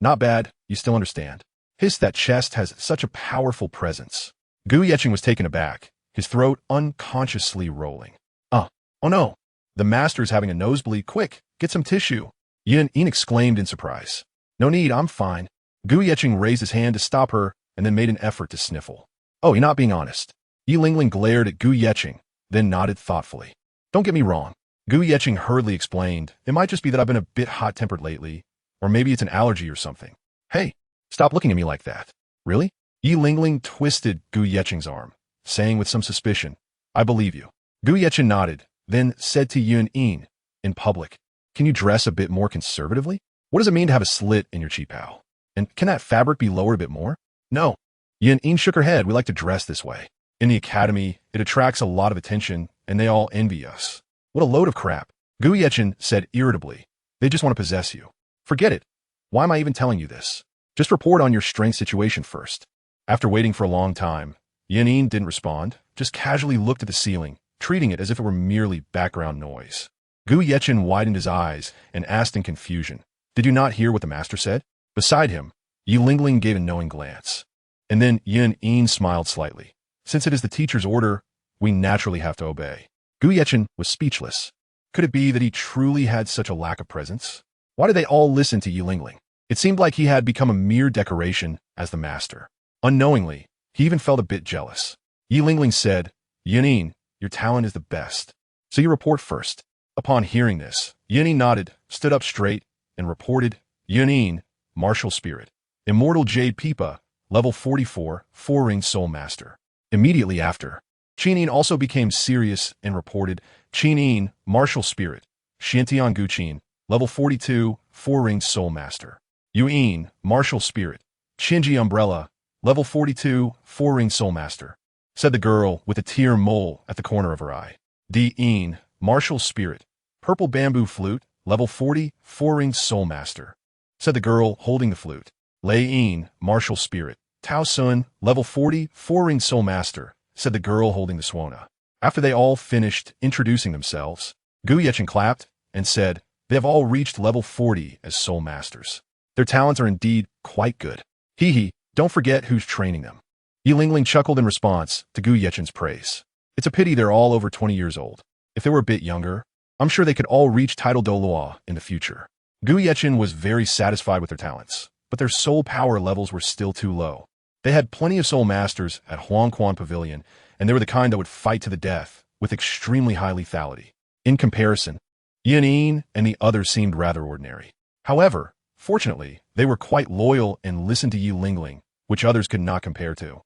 Not bad, you still understand. That chest has such a powerful presence. Gu Yeqing was taken aback, his throat unconsciously rolling. Oh no. The master's having a nosebleed. Quick, get some tissue. Yunin exclaimed in surprise. No need, I'm fine. Gu Yeqing raised his hand to stop her and then made an effort to sniffle. Oh, you're not being honest. Yi Lingling glared at Gu Yeqing, then nodded thoughtfully. Don't get me wrong. Gu Yeqing hurriedly explained, It might just be that I've been a bit hot-tempered lately, or maybe it's an allergy or something. Hey, stop looking at me like that. Really? Yi Lingling twisted Gu Yeqing's arm, saying with some suspicion, I believe you. Gu Yeqing nodded, then said to Yun Yin, in public, Can you dress a bit more conservatively? What does it mean to have a slit in your cheapao? And can that fabric be lowered a bit more? No. Yun Yin shook her head. We like to dress this way. In the academy, it attracts a lot of attention, and they all envy us. What a load of crap. Gu Yeqing said irritably. They just want to possess you. Forget it. Why am I even telling you this? Just report on your strength situation first. After waiting for a long time, Yun Yin didn't respond, just casually looked at the ceiling, treating it as if it were merely background noise. Gu Yeqing widened his eyes and asked in confusion, Did you not hear what the master said? Beside him, Yi Lingling gave a knowing glance. And then Yun Yin smiled slightly. Since it is the teacher's order, we naturally have to obey. Gu Yeqing was speechless. Could it be that he truly had such a lack of presence? Why did they all listen to Yi Lingling? It seemed like he had become a mere decoration as the master. Unknowingly, he even felt a bit jealous. Yi Lingling said, Yunin, your talent is the best. So you report first. Upon hearing this, Yunin nodded, stood up straight, and reported, Yunin, martial spirit. Immortal Jade Pipa, level 44, 4-ring soul master. Immediately after, Qinin also became serious and reported, Qinin, martial spirit. Xiantian Guqin, level 42, 4-ring soul master. Yuin, martial spirit. Qinji Umbrella, level 42, 4-ring soul master, said the girl with a tear mole at the corner of her eye. Di-in, martial spirit. Purple bamboo flute, level 40, 4-ring soul master, said the girl holding the flute. Lei-in, martial spirit. Tao Sun, level 40, 4-ring soul master, said the girl holding the suona. After they all finished introducing themselves, Gu Yechen clapped and said, they have all reached level 40 as soul masters. Their talents are indeed quite good. Hee hee, don't forget who's training them. Yi Lingling chuckled in response to Gu Yechen's praise. It's a pity they're all over 20 years old. If they were a bit younger, I'm sure they could all reach title Douluo in the future. Gu Yechen was very satisfied with their talents, but their soul power levels were still too low. They had plenty of soul masters at Huangquan Pavilion, and they were the kind that would fight to the death with extremely high lethality. In comparison, Yunin and the others seemed rather ordinary. However, fortunately, they were quite loyal and listened to Yi Lingling, which others could not compare to.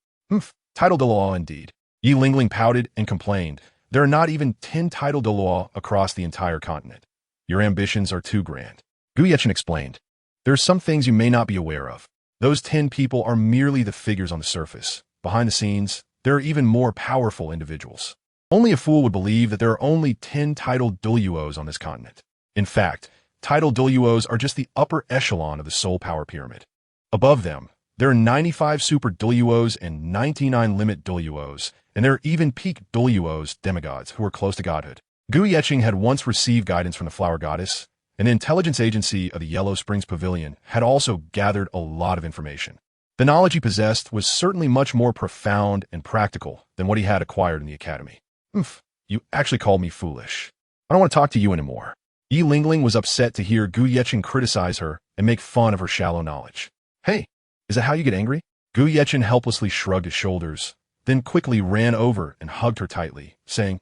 Title Douluo indeed. Yi Lingling pouted and complained, there are not even 10 title Douluo across the entire continent. Your ambitions are too grand. Gu Yechen explained, there are some things you may not be aware of. Those 10 people are merely the figures on the surface. Behind the scenes, there are even more powerful individuals. Only a fool would believe that there are only 10 title Douluos on this continent. In fact, title Douluos are just the upper echelon of the soul power pyramid. Above them, there are 95 super Douluos and 99 limit Douluos, and there are even peak Douluos, demigods, who are close to godhood. Gu Yechen had once received guidance from the flower goddess, and the intelligence agency of the Yellow Springs Pavilion had also gathered a lot of information. The knowledge he possessed was certainly much more profound and practical than what he had acquired in the academy. You actually called me foolish. I don't want to talk to you anymore. Yi Lingling was upset to hear Gu Yechen criticize her and make fun of her shallow knowledge. Hey, is that how you get angry? Gu Yechen helplessly shrugged his shoulders, then quickly ran over and hugged her tightly, saying,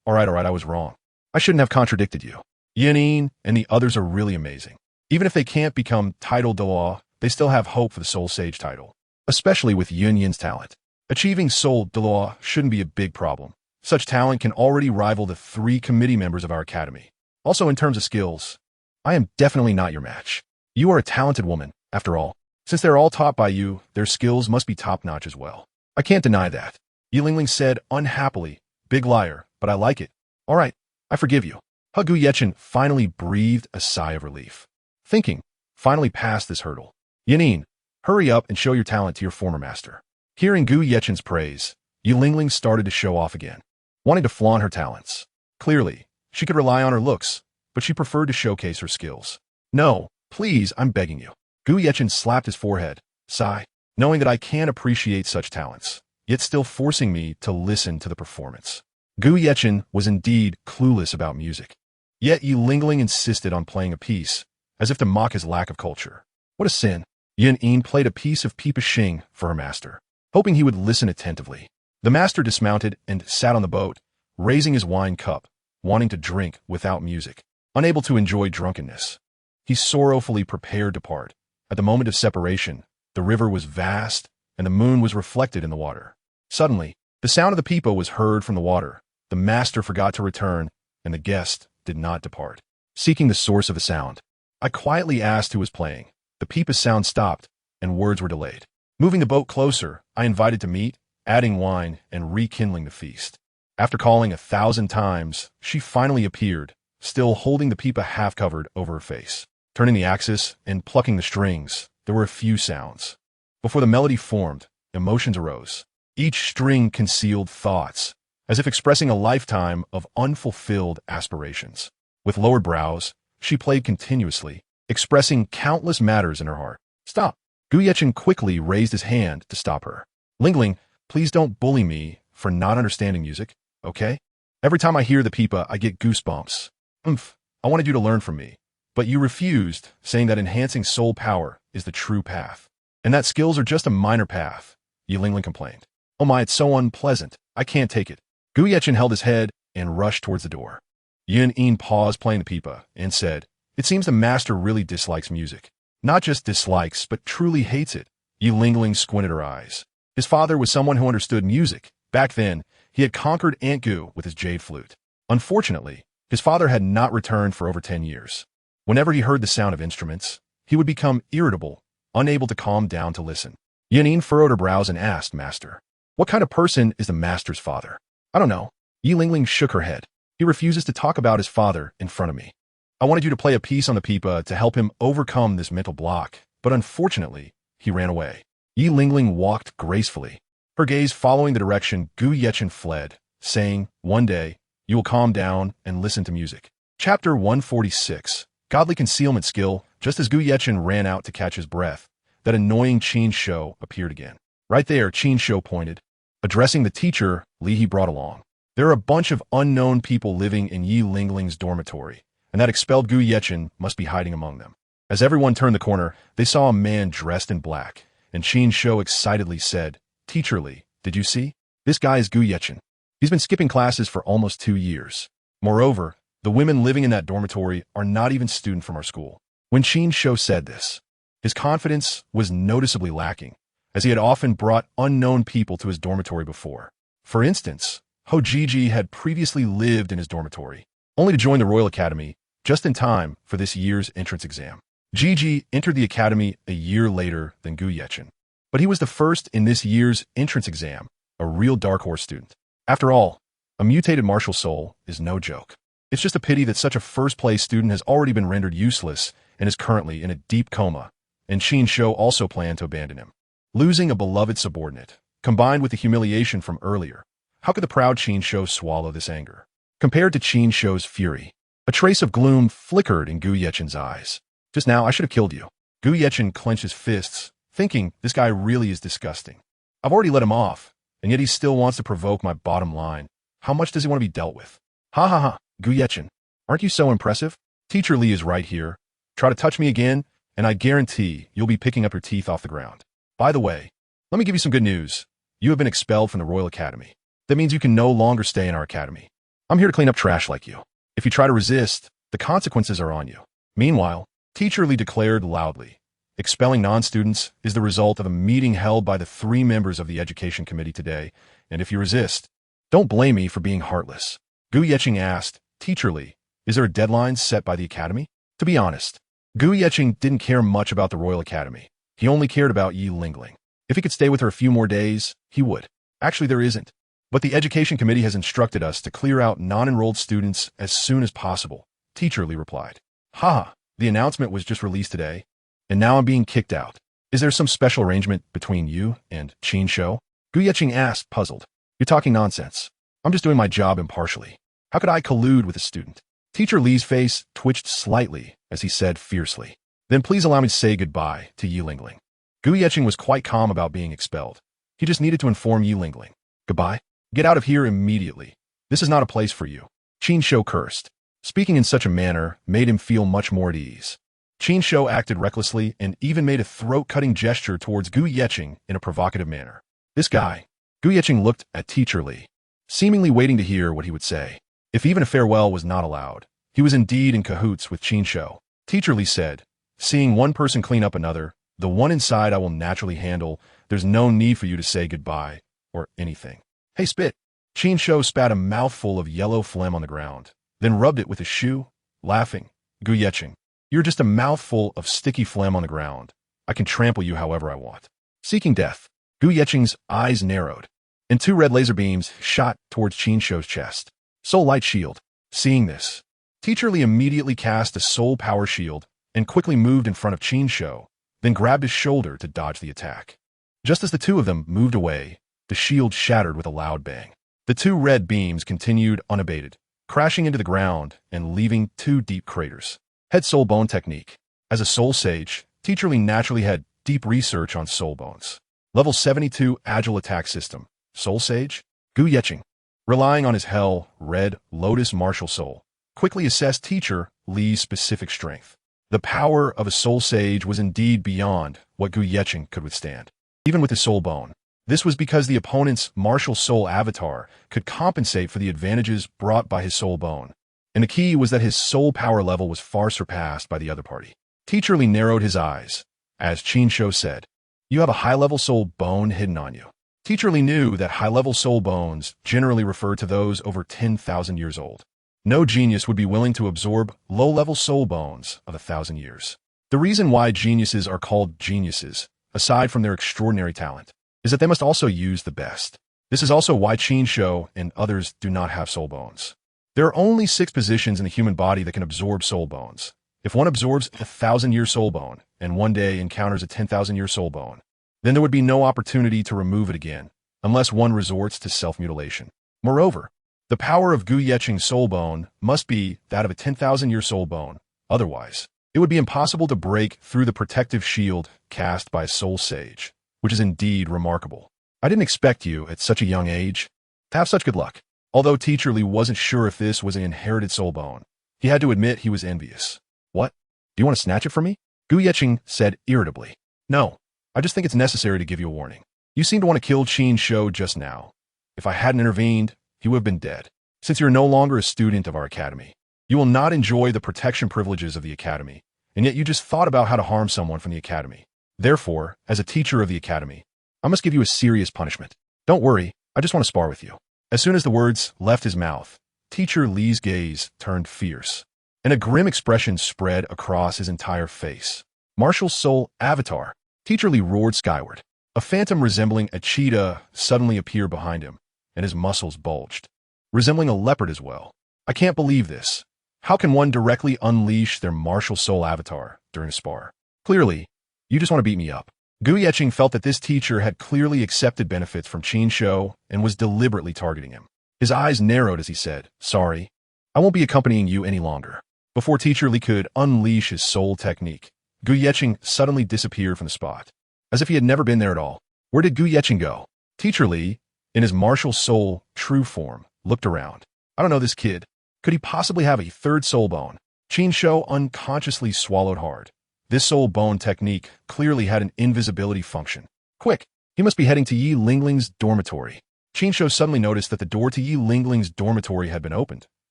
all right, I was wrong. I shouldn't have contradicted you. Yunin and the others are really amazing. Even if they can't become title Douluo, they still have hope for the Soul Sage title, especially with Yunyin's talent. Achieving Soul Douluo shouldn't be a big problem. Such talent can already rival the 3 committee members of our academy. Also, in terms of skills, I am definitely not your match. You are a talented woman, after all. Since they're all taught by you, their skills must be top-notch as well. I can't deny that. Yi Lingling said unhappily, big liar, but I like it. All right, I forgive you. Gu Yechen finally breathed a sigh of relief, thinking, finally past this hurdle. Yunin, hurry up and show your talent to your former master. Hearing Gu Yechen's praise, Yi Lingling started to show off again, wanting to flaunt her talents. Clearly, she could rely on her looks, but she preferred to showcase her skills. No, please, I'm begging you. Gu Yechen slapped his forehead, sigh, knowing that I can appreciate such talents, yet still forcing me to listen to the performance. Gu Yechen was indeed clueless about music. Yet Yi Lingling insisted on playing a piece, as if to mock his lack of culture. What a sin. Yin played a piece of Pipa Xing for her master, hoping he would listen attentively. The master dismounted and sat on the boat, raising his wine cup, wanting to drink without music, unable to enjoy drunkenness. He sorrowfully prepared to part. At the moment of separation, the river was vast, and the moon was reflected in the water. Suddenly, the sound of the pipa was heard from the water. The master forgot to return, and the guest did not depart. Seeking the source of the sound, I quietly asked who was playing. The pipa's sound stopped, and words were delayed. Moving the boat closer, I invited to meet, adding wine and rekindling the feast. After calling 1,000 times, she finally appeared, still holding the pipa half-covered over her face. Turning the axis and plucking the strings, there were a few sounds. Before the melody formed, emotions arose. Each string concealed thoughts, as if expressing a lifetime of unfulfilled aspirations. With lowered brows, she played continuously, expressing countless matters in her heart. Stop! Gu Yechen quickly raised his hand to stop her. Lingling, please don't bully me for not understanding music, okay? Every time I hear the pipa, I get goosebumps. I wanted you to learn from me, but you refused, saying that enhancing soul power is the true path. And that skills are just a minor path, Yi Lingling complained. Oh my, it's so unpleasant. I can't take it. Gu Yechen held his head and rushed towards the door. Yin Yin paused playing the pipa and said, "It seems the master really dislikes music. Not just dislikes, but truly hates it." Yi Lingling squinted her eyes. His father was someone who understood music. Back then, he had conquered Aunt Gu with his jade flute. Unfortunately, his father had not returned for over 10 years. Whenever he heard the sound of instruments, he would become irritable, unable to calm down to listen. Yin Yin furrowed her brows and asked, "Master, what kind of person is the master's father?" "I don't know." Yi Lingling shook her head. "He refuses to talk about his father in front of me. I wanted you to play a piece on the pipa to help him overcome this mental block, but unfortunately, he ran away." Yi Lingling walked gracefully, her gaze following the direction Gu Yechen fled, saying, "One day, you will calm down and listen to music." Chapter 146, Godly Concealment Skill. Just as Gu Yechen ran out to catch his breath, that annoying Qin Shou appeared again. Right there, Qin Shou pointed, addressing the teacher Li he brought along. There are a bunch of unknown people living in Yi Lingling's dormitory, and that expelled Gu Yechen must be hiding among them. As everyone turned the corner, they saw a man dressed in black, and Qin Shou excitedly said, "Teacher Li, did you see? This guy is Gu Yechen. He's been skipping classes for almost 2 years. Moreover, the women living in that dormitory are not even students from our school." When Qin Shou said this, his confidence was noticeably lacking, as he had often brought unknown people to his dormitory before. For instance, Ho Jiji had previously lived in his dormitory, only to join the Royal Academy just in time for this year's entrance exam. Jiji entered the academy a year later than Gu Yechen, but he was the first in this year's entrance exam, a real dark horse student. After all, a mutated martial soul is no joke. It's just a pity that such a first-place student has already been rendered useless and is currently in a deep coma, and Qin Shou also planned to abandon him. Losing a beloved subordinate, combined with the humiliation from earlier, how could the proud Qin Shou swallow this anger? Compared to Qin Shou's fury, a trace of gloom flickered in Gu Yechen's eyes. "Just now, I should have killed you." Gu Yechen clenched his fists, thinking, this guy really is disgusting. I've already let him off, and yet he still wants to provoke my bottom line. How much does he want to be dealt with? Ha ha ha, Gu Yechen, aren't you so impressive? Teacher Li is right here. Try to touch me again, and I guarantee you'll be picking up your teeth off the ground. By the way, let me give you some good news. You have been expelled from the Royal Academy. That means you can no longer stay in our academy. I'm here to clean up trash like you. If you try to resist, the consequences are on you. Meanwhile, Teacher Li declared loudly, expelling non-students is the result of a meeting held by the 3 members of the Education Committee today, and if you resist, don't blame me for being heartless. Gu Yechen asked, Teacher Li, is there a deadline set by the academy? To be honest, Gu Yechen didn't care much about the Royal Academy. He only cared about Yi Lingling. If he could stay with her a few more days, he would. Actually, there isn't. But the Education Committee has instructed us to clear out non-enrolled students as soon as possible, Teacher Li replied. Ha! The announcement was just released today, and now I'm being kicked out. Is there some special arrangement between you and Qin Shou? Gu Yechen asked, puzzled. You're talking nonsense. I'm just doing my job impartially. How could I collude with a student? Teacher Li's face twitched slightly as he said fiercely, "Then please allow me to say goodbye to Yi Lingling." Gu Yechen was quite calm about being expelled. He just needed to inform Yi Lingling. Goodbye? Get out of here immediately. This is not a place for you. Qin Shou cursed. Speaking in such a manner made him feel much more at ease. Qin Shou acted recklessly and even made a throat-cutting gesture towards Gu Yechen in a provocative manner. This guy. Gu Yechen looked at Teacher Li, seemingly waiting to hear what he would say. If even a farewell was not allowed, he was indeed in cahoots with Qin Shou. Teacher Li said, seeing one person clean up another, the one inside I will naturally handle. There's no need for you to say goodbye or anything. Hey, spit. Qin Shou spat a mouthful of yellow phlegm on the ground, then rubbed it with his shoe, laughing. Gu Yechen, you're just a mouthful of sticky phlegm on the ground. I can trample you however I want. Seeking death. Gu Yechen's eyes narrowed, and 2 red laser beams shot towards Qin Shou's chest. Soul Light Shield. Seeing this, Teacher Li immediately cast a Soul Power Shield and quickly moved in front of Qin Shou, then grabbed his shoulder to dodge the attack. Just as the 2 of them moved away, the shield shattered with a loud bang. The 2 red beams continued unabated, crashing into the ground and leaving 2 deep craters. Head Soul Bone Technique. As a Soul Sage, Teacher Li naturally had deep research on soul bones. Level 72 Agile Attack System. Soul Sage? Gu Yechen, relying on his Hell Red Lotus Martial Soul, quickly assessed Teacher Li's specific strength. The power of a soul sage was indeed beyond what Gu Yeqing could withstand, even with his soul bone. This was because the opponent's martial soul avatar could compensate for the advantages brought by his soul bone. And the key was that his soul power level was far surpassed by the other party. Teacher Li narrowed his eyes. As Qin Shou said, "You have a high-level soul bone hidden on you." Teacher Li knew that high-level soul bones generally refer to those over 10,000 years old. No genius would be willing to absorb low-level soul bones of 1,000 years. The reason why geniuses are called geniuses, aside from their extraordinary talent, is that they must also use the best. This is also why Qin Shou and others do not have soul bones. There are only 6 positions in the human body that can absorb soul bones. If one absorbs a 1,000-year soul bone and one day encounters a 10,000-year soul bone, then there would be no opportunity to remove it again, unless one resorts to self-mutilation. Moreover, the power of Gu Yeqing's soul bone must be that of a 10,000-year soul bone. Otherwise, it would be impossible to break through the protective shield cast by a soul sage, which is indeed remarkable. I didn't expect you, at such a young age, to have such good luck. Although Teacher Li wasn't sure if this was an inherited soul bone, he had to admit he was envious. "What? Do you want to snatch it from me?" Gu Yeqing said irritably. "No, I just think it's necessary to give you a warning. You seem to want to kill Qin Shou just now. If I hadn't intervened, he would have been dead. Since you're no longer a student of our academy, you will not enjoy the protection privileges of the academy, and yet you just thought about how to harm someone from the academy. Therefore, as a teacher of the academy, I must give you a serious punishment. Don't worry, I just want to spar with you." As soon as the words left his mouth, Teacher Li's gaze turned fierce, and a grim expression spread across his entire face. "Martial soul avatar!" Teacher Li roared skyward. A phantom resembling a cheetah suddenly appeared behind him, and his muscles bulged, resembling a leopard as well. "I can't believe this. How can one directly unleash their martial soul avatar during a spar? Clearly, you just want to beat me up." Gu Yeqing felt that this teacher had clearly accepted benefits from Qin Shou and was deliberately targeting him. His eyes narrowed as he said, "Sorry, I won't be accompanying you any longer." Before Teacher Li could unleash his soul technique, Gu Yeqing suddenly disappeared from the spot, as if he had never been there at all. Where did Gu Yeqing go? Teacher Li, in his martial soul true form, looked around. "I don't know this kid. Could he possibly have a third soul bone?" Qin Shou unconsciously swallowed hard. This soul bone technique clearly had an invisibility function. Quick, he must be heading to Yi Lingling's dormitory. Qin Shou suddenly noticed that the door to Yi Lingling's dormitory had been opened,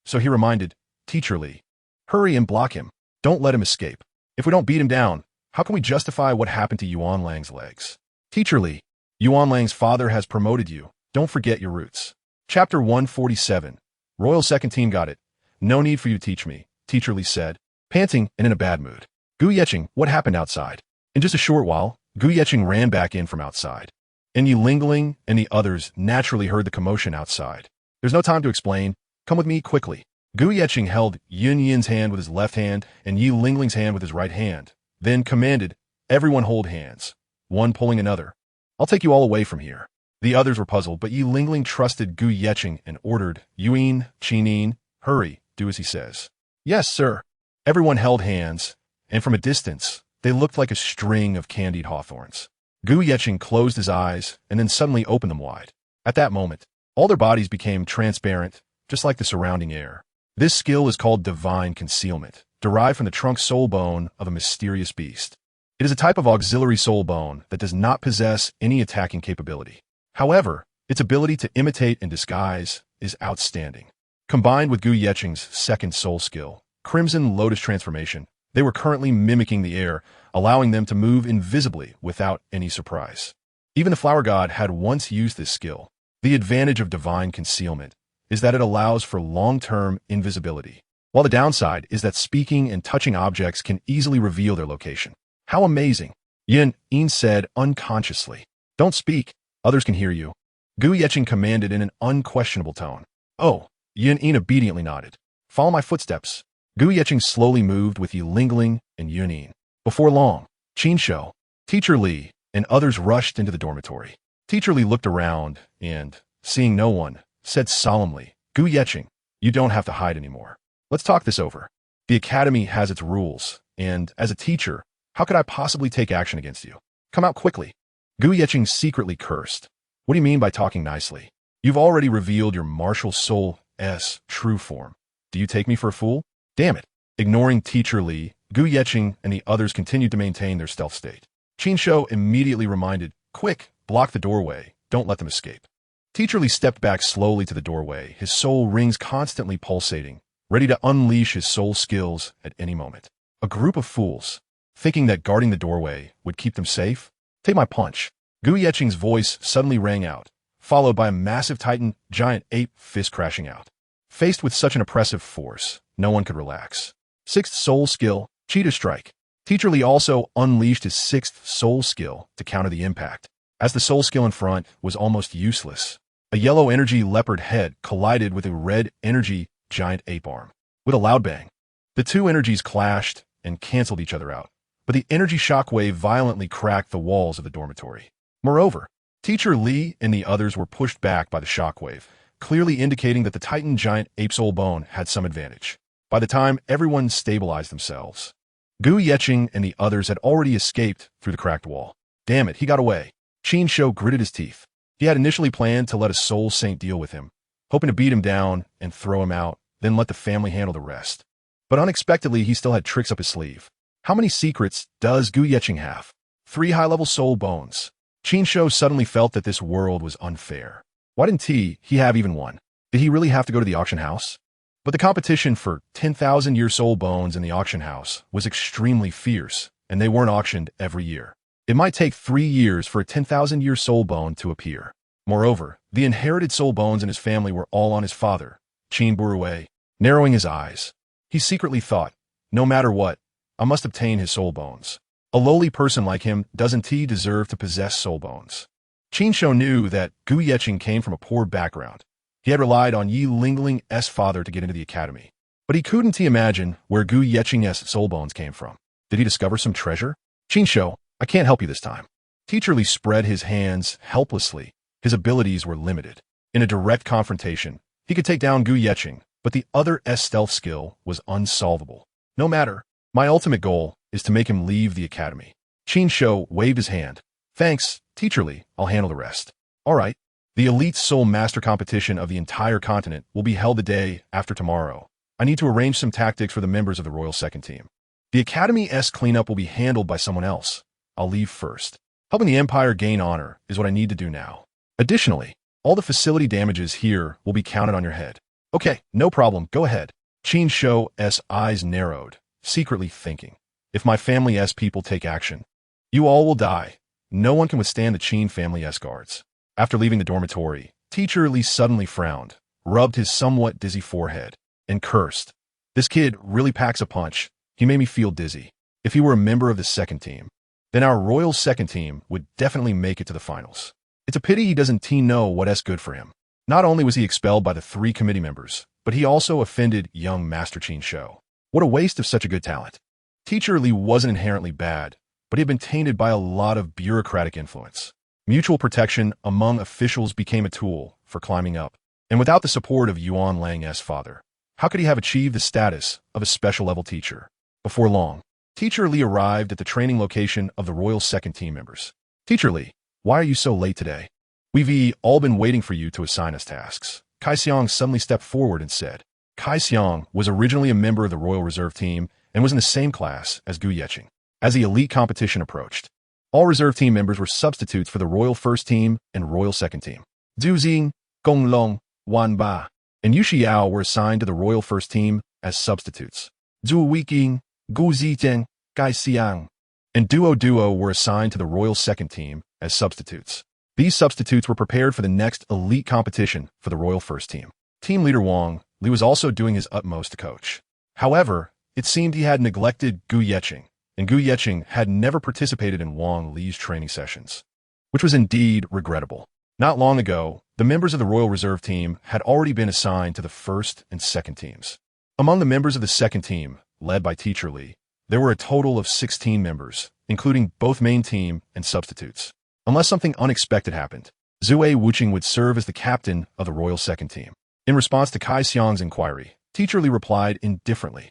so he reminded Teacher Li, "Hurry and block him. Don't let him escape. If we don't beat him down, how can we justify what happened to Yuan Lang's legs?" "Teacher Li, Yuan Lang's father has promoted you. Don't forget your roots." Chapter 147. Royal Second Team got it. "No need for you to teach me," Teacher Li said, panting and in a bad mood. "Gu Yeqing, what happened outside?" In just a short while, Gu Yeqing ran back in from outside, and Yi Lingling and the others naturally heard the commotion outside. "There's no time to explain. Come with me quickly." Gu Yeqing held Yun Yin's hand with his left hand and Yi Lingling's hand with his right hand, then commanded, "Everyone hold hands, one pulling another. I'll take you all away from here." The others were puzzled, but Yi Lingling trusted Gu Yeqing and ordered, "Yuan, Qinin, hurry, do as he says." "Yes, sir." Everyone held hands, and from a distance, they looked like a string of candied hawthorns. Gu Yeqing closed his eyes and then suddenly opened them wide. At that moment, all their bodies became transparent, just like the surrounding air. This skill is called divine concealment, derived from the trunk soul bone of a mysterious beast. It is a type of auxiliary soul bone that does not possess any attacking capability. However, its ability to imitate and disguise is outstanding. Combined with Gu Yeqing's second soul skill, Crimson Lotus Transformation, they were currently mimicking the air, allowing them to move invisibly without any surprise. Even the flower god had once used this skill. The advantage of divine concealment is that it allows for long-term invisibility, while the downside is that speaking and touching objects can easily reveal their location. "How amazing," Yin said unconsciously. "Don't speak, others can hear you," Gu Yeqing commanded in an unquestionable tone. "Oh," Yin obediently nodded. "Follow my footsteps." Gu Yeqing slowly moved with Yi Lingling and Yun. Before long, Qin Shou, Teacher Li, and others rushed into the dormitory. Teacher Li looked around and, seeing no one, said solemnly, "Gu Yeqing, you don't have to hide anymore. Let's talk this over. The academy has its rules, and as a teacher, how could I possibly take action against you? Come out quickly." Gu Yeqing secretly cursed. "What do you mean by talking nicely? You've already revealed your martial soul's true form. Do you take me for a fool? Damn it." Ignoring Teacher Li, Gu Yeqing and the others continued to maintain their stealth state. Qin Shou immediately reminded, "Quick, block the doorway. Don't let them escape." Teacher Li stepped back slowly to the doorway, his soul rings constantly pulsating, ready to unleash his soul skills at any moment. A group of fools, thinking that guarding the doorway would keep them safe? Take my punch. Gu Yeqing's voice suddenly rang out, followed by a massive titan giant ape fist crashing out. Faced with such an oppressive force, no one could relax. Sixth soul skill, Cheetah Strike. Teacher Li also unleashed his sixth soul skill to counter the impact. As the soul skill in front was almost useless, a yellow energy leopard head collided with a red energy giant ape arm. With a loud bang, the two energies clashed and canceled each other out, but the energy shockwave violently cracked the walls of the dormitory. Moreover, Teacher Li and the others were pushed back by the shockwave, clearly indicating that the Titan giant ape soul bone had some advantage. By the time everyone stabilized themselves, Gu Yeqing and the others had already escaped through the cracked wall. Damn it, he got away. Qin Shou gritted his teeth. He had initially planned to let a soul saint deal with him, hoping to beat him down and throw him out, then let the family handle the rest. But unexpectedly, he still had tricks up his sleeve. How many secrets does Gu Yeqing have? 3 high-level soul bones. Qin Shou suddenly felt that this world was unfair. Why didn't he have even one? Did he really have to go to the auction house? But the competition for 10,000-year soul bones in the auction house was extremely fierce, and they weren't auctioned every year. It might take 3 years for a 10,000-year soul bone to appear. Moreover, the inherited soul bones in his family were all on his father, Qin Burui. Narrowing his eyes, he secretly thought, no matter what, I must obtain his soul bones. A lowly person like him doesn't he deserve to possess soul bones? Qin Shou knew that Gu Yeqing came from a poor background. He had relied on Yi Lingling's father to get into the academy. But he couldn't imagine where Gu Yeqing's soul bones came from. Did he discover some treasure? Qin Shou, I can't help you this time. Teacher Li spread his hands helplessly. His abilities were limited. In a direct confrontation, he could take down Gu Yeqing, but the other stealth skill was unsolvable. No matter, my ultimate goal is to make him leave the academy. Qin Shou waved his hand. Thanks, Teacher Li, I'll handle the rest. All right. The Elite Soul Master competition of the entire continent will be held the day after tomorrow. I need to arrange some tactics for the members of the Royal Second Team. The Academy's cleanup will be handled by someone else. I'll leave first. Helping the Empire gain honor is what I need to do now. Additionally, all the facility damages here will be counted on your head. Okay, no problem, go ahead. Qin Shou's eyes narrowed, secretly thinking, if my family's people take action, you all will die. No one can withstand the Qin family's guards. After leaving the dormitory, Teacher Li suddenly frowned, rubbed his somewhat dizzy forehead, and cursed. This kid really packs a punch. He made me feel dizzy. If he were a member of the second team, then our Royal Second Team would definitely make it to the finals. It's a pity he doesn't know what's good for him. Not only was he expelled by the 3 committee members, but he also offended young Master Qin Shou. What a waste of such a good talent. Teacher Li wasn't inherently bad, but he had been tainted by a lot of bureaucratic influence. Mutual protection among officials became a tool for climbing up. And without the support of Yuan Lang's father, how could he have achieved the status of a special-level teacher? Before long, Teacher Li arrived at the training location of the Royal Second Team members. Teacher Li, why are you so late today? We've all been waiting for you to assign us tasks. Kai Xiang suddenly stepped forward and said. Kai Xiang was originally a member of the Royal Reserve Team and was in the same class as Gu Yeqing. As the elite competition approached, all reserve team members were substitutes for the Royal First Team and Royal Second Team. Zhu Xing, Gong Long, Wan Ba, and Yu Xiao were assigned to the Royal First Team as substitutes. Zhu Weiqing, Gu Zizhen, Gai Xiang, and Duo were assigned to the Royal Second Team as substitutes. These substitutes were prepared for the next elite competition for the Royal First Team. Team leader Wang Li was also doing his utmost to coach. However, it seemed he had neglected Gu Yeqing, and Gu Yeqing had never participated in Wang Li's training sessions, which was indeed regrettable. Not long ago, the members of the Royal Reserve Team had already been assigned to the first and second teams. Among the members of the second team, led by Teacher Li, there were a total of 16 members, including both main team and substitutes. Unless something unexpected happened, Zue Wuqing would serve as the captain of the Royal Second Team. In response to Kai Xiang's inquiry, Teacher Li replied indifferently,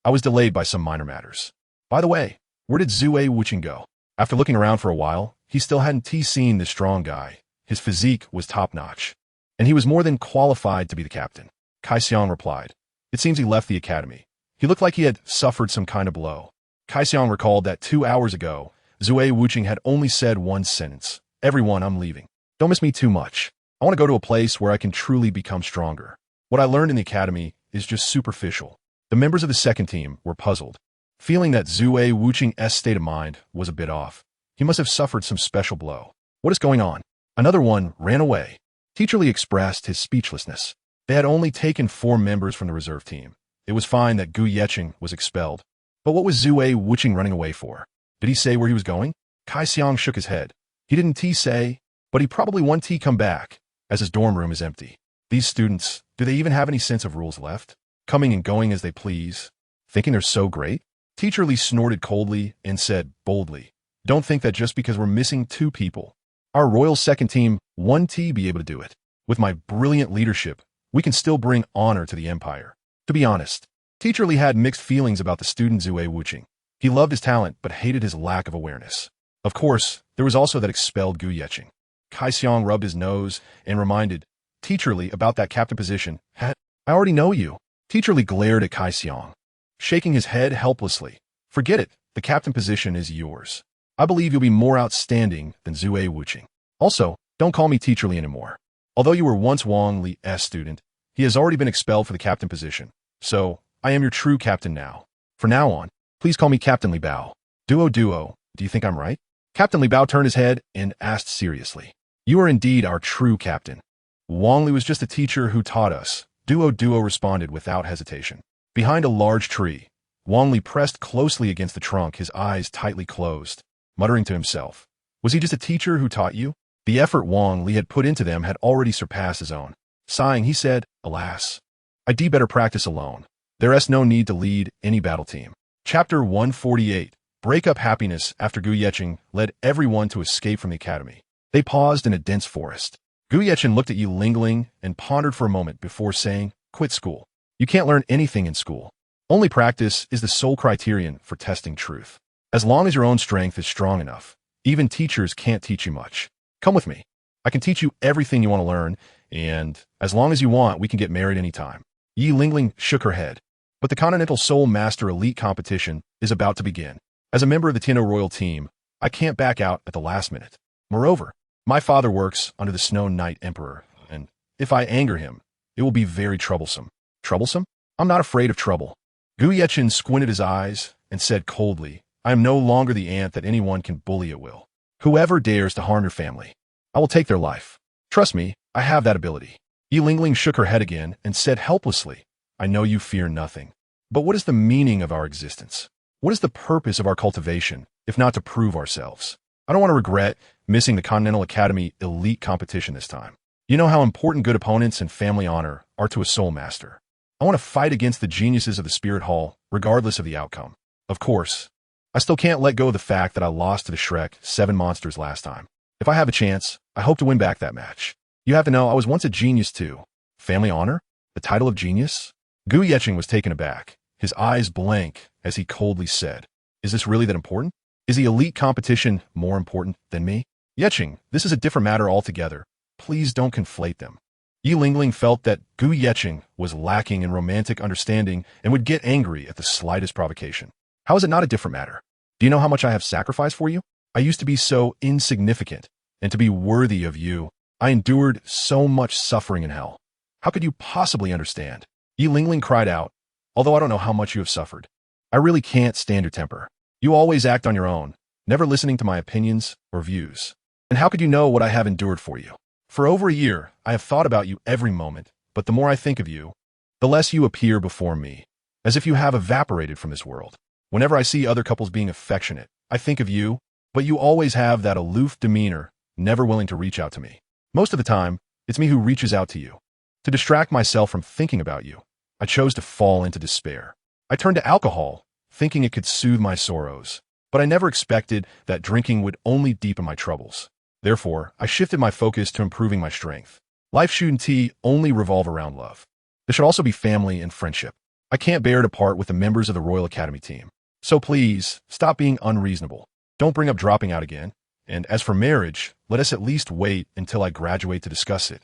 I was delayed by some minor matters. By the way, where did Zue Wuqing go? After looking around for a while, he still hadn't seen this strong guy. His physique was top-notch, and he was more than qualified to be the captain. Kai Xiang replied, it seems he left the academy. He looked like he had suffered some kind of blow. Kaixiang recalled that 2 hours ago, Zue Wuqing had only said one sentence. Everyone, I'm leaving. Don't miss me too much. I want to go to a place where I can truly become stronger. What I learned in the academy is just superficial. The members of the second team were puzzled, feeling that Zue Wuqing's state of mind was a bit off. He must have suffered some special blow. What is going on? Another one ran away. Teacher Li expressed his speechlessness. They had only taken 4 members from the reserve team. It was fine that Gu Yeqing was expelled. But what was Zue Wuqing running away for? Did he say where he was going? Kaixiang shook his head. He didn't say, but he probably won't come back, as his dorm room is empty. These students, do they even have any sense of rules left? Coming and going as they please, thinking they're so great? Teacher Li snorted coldly and said boldly, don't think that just because we're missing 2 people, our royal second team won't be able to do it. With my brilliant leadership, we can still bring honor to the empire. To be honest, Teacher Li had mixed feelings about the student Zue Wuqing. He loved his talent, but hated his lack of awareness. Of course, there was also that expelled Gu Yeqing. Kaixiang rubbed his nose and reminded Teacher Li about that captain position. I already know you. Teacher Li glared at Kaixiang, shaking his head helplessly. Forget it. The captain position is yours. I believe you'll be more outstanding than Zue Wuqing. Also, don't call me Teacher Li anymore. Although you were once Wang Li's student, he has already been expelled for the captain position. So, I am your true captain now. For now on, please call me Captain Li Bao. Duo, do you think I'm right? Captain Li Bao turned his head and asked seriously. You are indeed our true captain. Wang Li was just a teacher who taught us. Duo responded without hesitation. Behind a large tree, Wang Li pressed closely against the trunk, his eyes tightly closed, muttering to himself. Was he just a teacher who taught you? The effort Wang Li had put into them had already surpassed his own. Sighing, he said, alas, I'd better practice alone. There's no need to lead any battle team. Chapter 148. Break up happiness after Gu Yeqing led everyone to escape from the academy. They paused in a dense forest. Gu Yeqing looked at Yi Lingling and pondered for a moment before saying, quit school. You can't learn anything in school. Only practice is the sole criterion for testing truth. As long as your own strength is strong enough, even teachers can't teach you much. Come with me. I can teach you everything you want to learn, and as long as you want, we can get married anytime. Yi Lingling shook her head. But the Continental Soul Master Elite competition is about to begin. As a member of the Tianzhou Royal team, I can't back out at the last minute. Moreover, my father works under the Snow Knight Emperor, and if I anger him, it will be very troublesome. Troublesome? I'm not afraid of trouble. Gu Yeqing squinted his eyes and said coldly, I am no longer the ant that anyone can bully at will. Whoever dares to harm your family, I will take their life. Trust me, I have that ability. Yi Lingling shook her head again and said helplessly, I know you fear nothing. But what is the meaning of our existence? What is the purpose of our cultivation, if not to prove ourselves? I don't want to regret missing the Continental Academy Elite competition this time. You know how important good opponents and family honor are to a soul master. I want to fight against the geniuses of the Spirit Hall, regardless of the outcome. Of course, I still can't let go of the fact that I lost to the Shrek 7 monsters last time. If I have a chance, I hope to win back that match. You have to know I was once a genius too. Family honor? The title of genius? Gu Yeqing was taken aback, his eyes blank as he coldly said, is this really that important? Is the elite competition more important than me? Yeqing, this is a different matter altogether. Please don't conflate them. Yi Lingling felt that Gu Yeqing was lacking in romantic understanding and would get angry at the slightest provocation. How is it not a different matter? Do you know how much I have sacrificed for you? I used to be so insignificant, and to be worthy of you, I endured so much suffering in hell. How could you possibly understand? Yi Lingling cried out, although I don't know how much you have suffered. I really can't stand your temper. You always act on your own, never listening to my opinions or views. And how could you know what I have endured for you? For over a year, I have thought about you every moment, but the more I think of you, the less you appear before me, as if you have evaporated from this world. Whenever I see other couples being affectionate, I think of you, but you always have that aloof demeanor, never willing to reach out to me. Most of the time, it's me who reaches out to you. To distract myself from thinking about you, I chose to fall into despair. I turned to alcohol, thinking it could soothe my sorrows, but I never expected that drinking would only deepen my troubles. Therefore, I shifted my focus to improving my strength. Life shouldn't only revolve around love. There should also be family and friendship. I can't bear to part with the members of the Royal Academy team. So please, stop being unreasonable. Don't bring up dropping out again. And as for marriage, let us at least wait until I graduate to discuss it.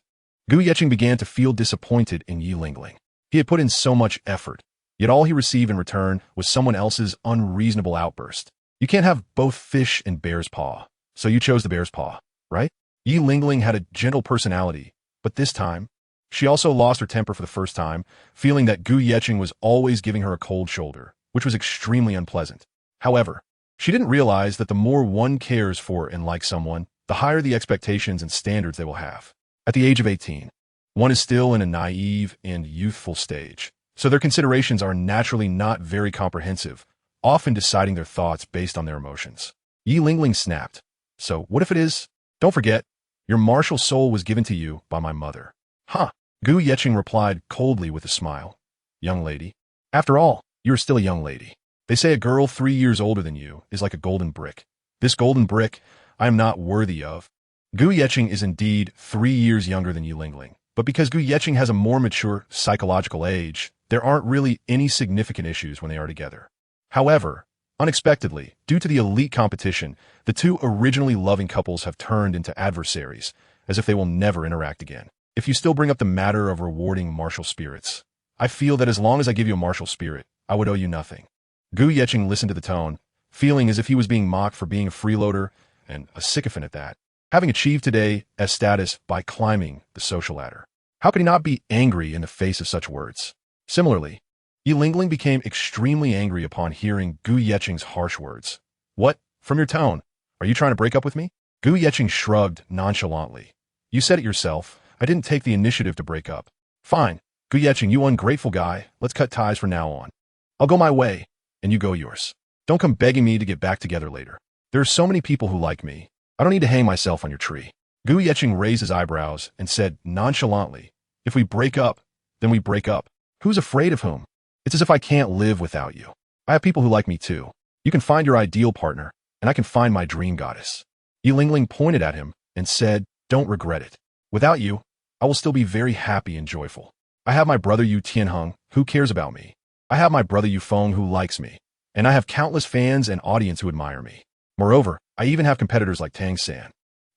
Gu Yeqing began to feel disappointed in Yi Lingling. He had put in so much effort, Yet all he received in return was someone else's unreasonable outburst. You can't have both fish and bear's paw, so you chose the bear's paw, right? Yi Lingling had a gentle personality, but this time, she also lost her temper for the first time, feeling that Gu Yeqing was always giving her a cold shoulder, which was extremely unpleasant. However, she didn't realize that the more one cares for and likes someone, the higher the expectations and standards they will have. At the age of 18, one is still in a naive and youthful stage, so their considerations are naturally not very comprehensive, often deciding their thoughts based on their emotions. Yi Lingling snapped. So what if it is? Don't forget, your martial soul was given to you by my mother. Huh. Gu Yeqing replied coldly with a smile. Young lady. After all, you are still a young lady. They say a girl 3 years older than you is like a golden brick. This golden brick I am not worthy of. Gu Yeqing is indeed 3 years younger than Yi Lingling, but because Gu Yeqing has a more mature psychological age, there aren't really any significant issues when they are together. However, unexpectedly, due to the elite competition, the two originally loving couples have turned into adversaries, as if they will never interact again. If you still bring up the matter of rewarding martial spirits, I feel that as long as I give you a martial spirit, I would owe you nothing. Gu Yeqing listened to the tone, feeling as if he was being mocked for being a freeloader and a sycophant at that, having achieved today as status by climbing the social ladder. How could he not be angry in the face of such words? Similarly, Yi Lingling became extremely angry upon hearing Gu Yeqing's harsh words. What? From your tone, are you trying to break up with me? Gu Yeqing shrugged nonchalantly. You said it yourself. I didn't take the initiative to break up. Fine. Gu Yeqing, you ungrateful guy. Let's cut ties from now on. I'll go my way, and you go yours. Don't come begging me to get back together later. There are so many people who like me. I don't need to hang myself on your tree. Gu Yeqing raised his eyebrows and said nonchalantly, if we break up, then we break up. Who's afraid of whom? It's as if I can't live without you. I have people who like me too. You can find your ideal partner, and I can find my dream goddess. Yi Lingling pointed at him and said, don't regret it. Without you, I will still be very happy and joyful. I have my brother Yu Tianheng, who cares about me. I have my brother Yu Feng, who likes me. And I have countless fans and audience who admire me. Moreover, I even have competitors like Tang San.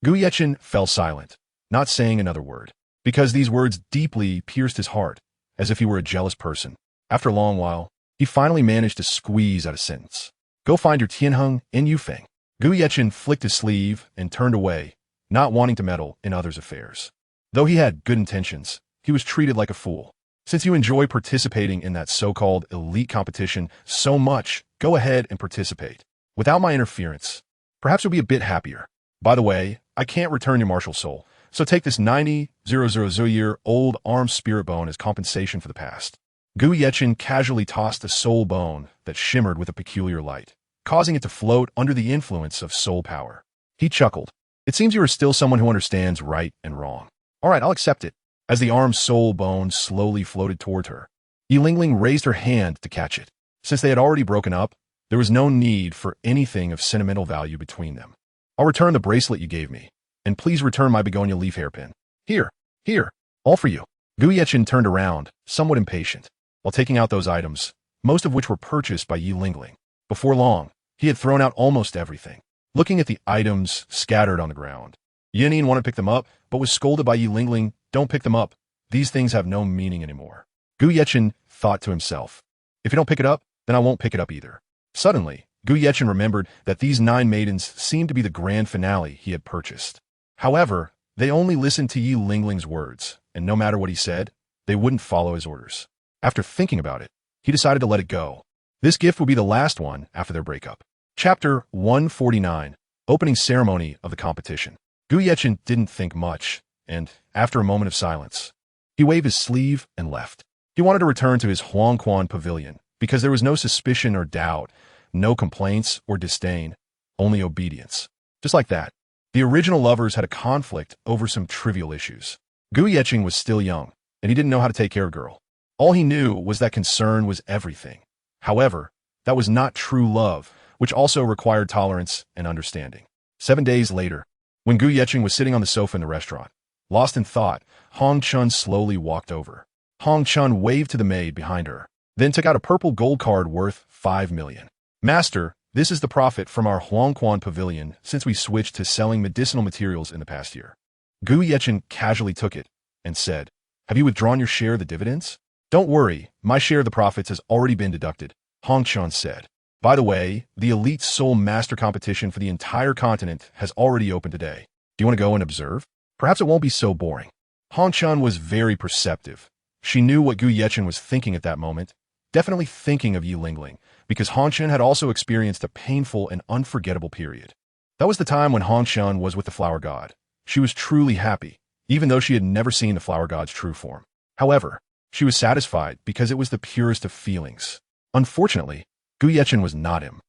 Gu Yeqing fell silent, not saying another word, because these words deeply pierced his heart, as if he were a jealous person. After a long while, he finally managed to squeeze out a sentence. Go find your Tianheng and Yufeng. Gu Yeqing flicked his sleeve and turned away, not wanting to meddle in others' affairs. Though he had good intentions, he was treated like a fool. Since you enjoy participating in that so-called elite competition so much, go ahead and participate. Without my interference, perhaps you'll be a bit happier. By the way, I can't return your martial soul, so take this 90,000-year-old armed spirit bone as compensation for the past. Gu Yeqing casually tossed a soul bone that shimmered with a peculiar light, causing it to float under the influence of soul power. He chuckled. It seems you are still someone who understands right and wrong. All right, I'll accept it. As the armed soul bone slowly floated toward her, Yi Lingling raised her hand to catch it. Since they had already broken up, there was no need for anything of sentimental value between them. I'll return the bracelet you gave me, and please return my begonia leaf hairpin. Here, all for you. Gu Yeqing turned around, somewhat impatient, while taking out those items, most of which were purchased by Yi Lingling. Before long, he had thrown out almost everything. Looking at the items scattered on the ground, Yinin wanted to pick them up, but was scolded by Yi Lingling. Don't pick them up. These things have no meaning anymore. Gu Yeqing thought to himself, if you don't pick it up, then I won't pick it up either. Suddenly, Gu Yeqing remembered that these 9 maidens seemed to be the grand finale he had purchased. However, they only listened to Yi Lingling's words, and no matter what he said, they wouldn't follow his orders. After thinking about it, he decided to let it go. This gift would be the last one after their breakup. Chapter 149, Opening Ceremony of the Competition. Gu Yeqing didn't think much, and, after a moment of silence, he waved his sleeve and left. He wanted to return to his Huangquan pavilion, because there was no suspicion or doubt, no complaints or disdain, only obedience. Just like that, the original lovers had a conflict over some trivial issues. Gu Yeqing was still young, and he didn't know how to take care of a girl. All he knew was that concern was everything. However, that was not true love, which also required tolerance and understanding. 7 days later, when Gu Yeqing was sitting on the sofa in the restaurant, lost in thought, Hong Chun slowly walked over. Hong Chun waved to the maid behind her, then took out a purple gold card worth 5 million. Master, this is the profit from our Huangquan pavilion since we switched to selling medicinal materials in the past year. Gu Yeqing casually took it and said, have you withdrawn your share of the dividends? Don't worry, my share of the profits has already been deducted, Hong Chun said. By the way, the Elite Soul Master competition for the entire continent has already opened today. Do you want to go and observe? Perhaps it won't be so boring. Hong Chun was very perceptive. She knew what Gu Yechen was thinking at that moment, definitely thinking of Yi Lingling, because Hong Chun had also experienced a painful and unforgettable period. That was the time when Hong Chun was with the Flower God. She was truly happy, even though she had never seen the Flower God's true form. However, she was satisfied because it was the purest of feelings. Unfortunately, Gu Yechen was not him.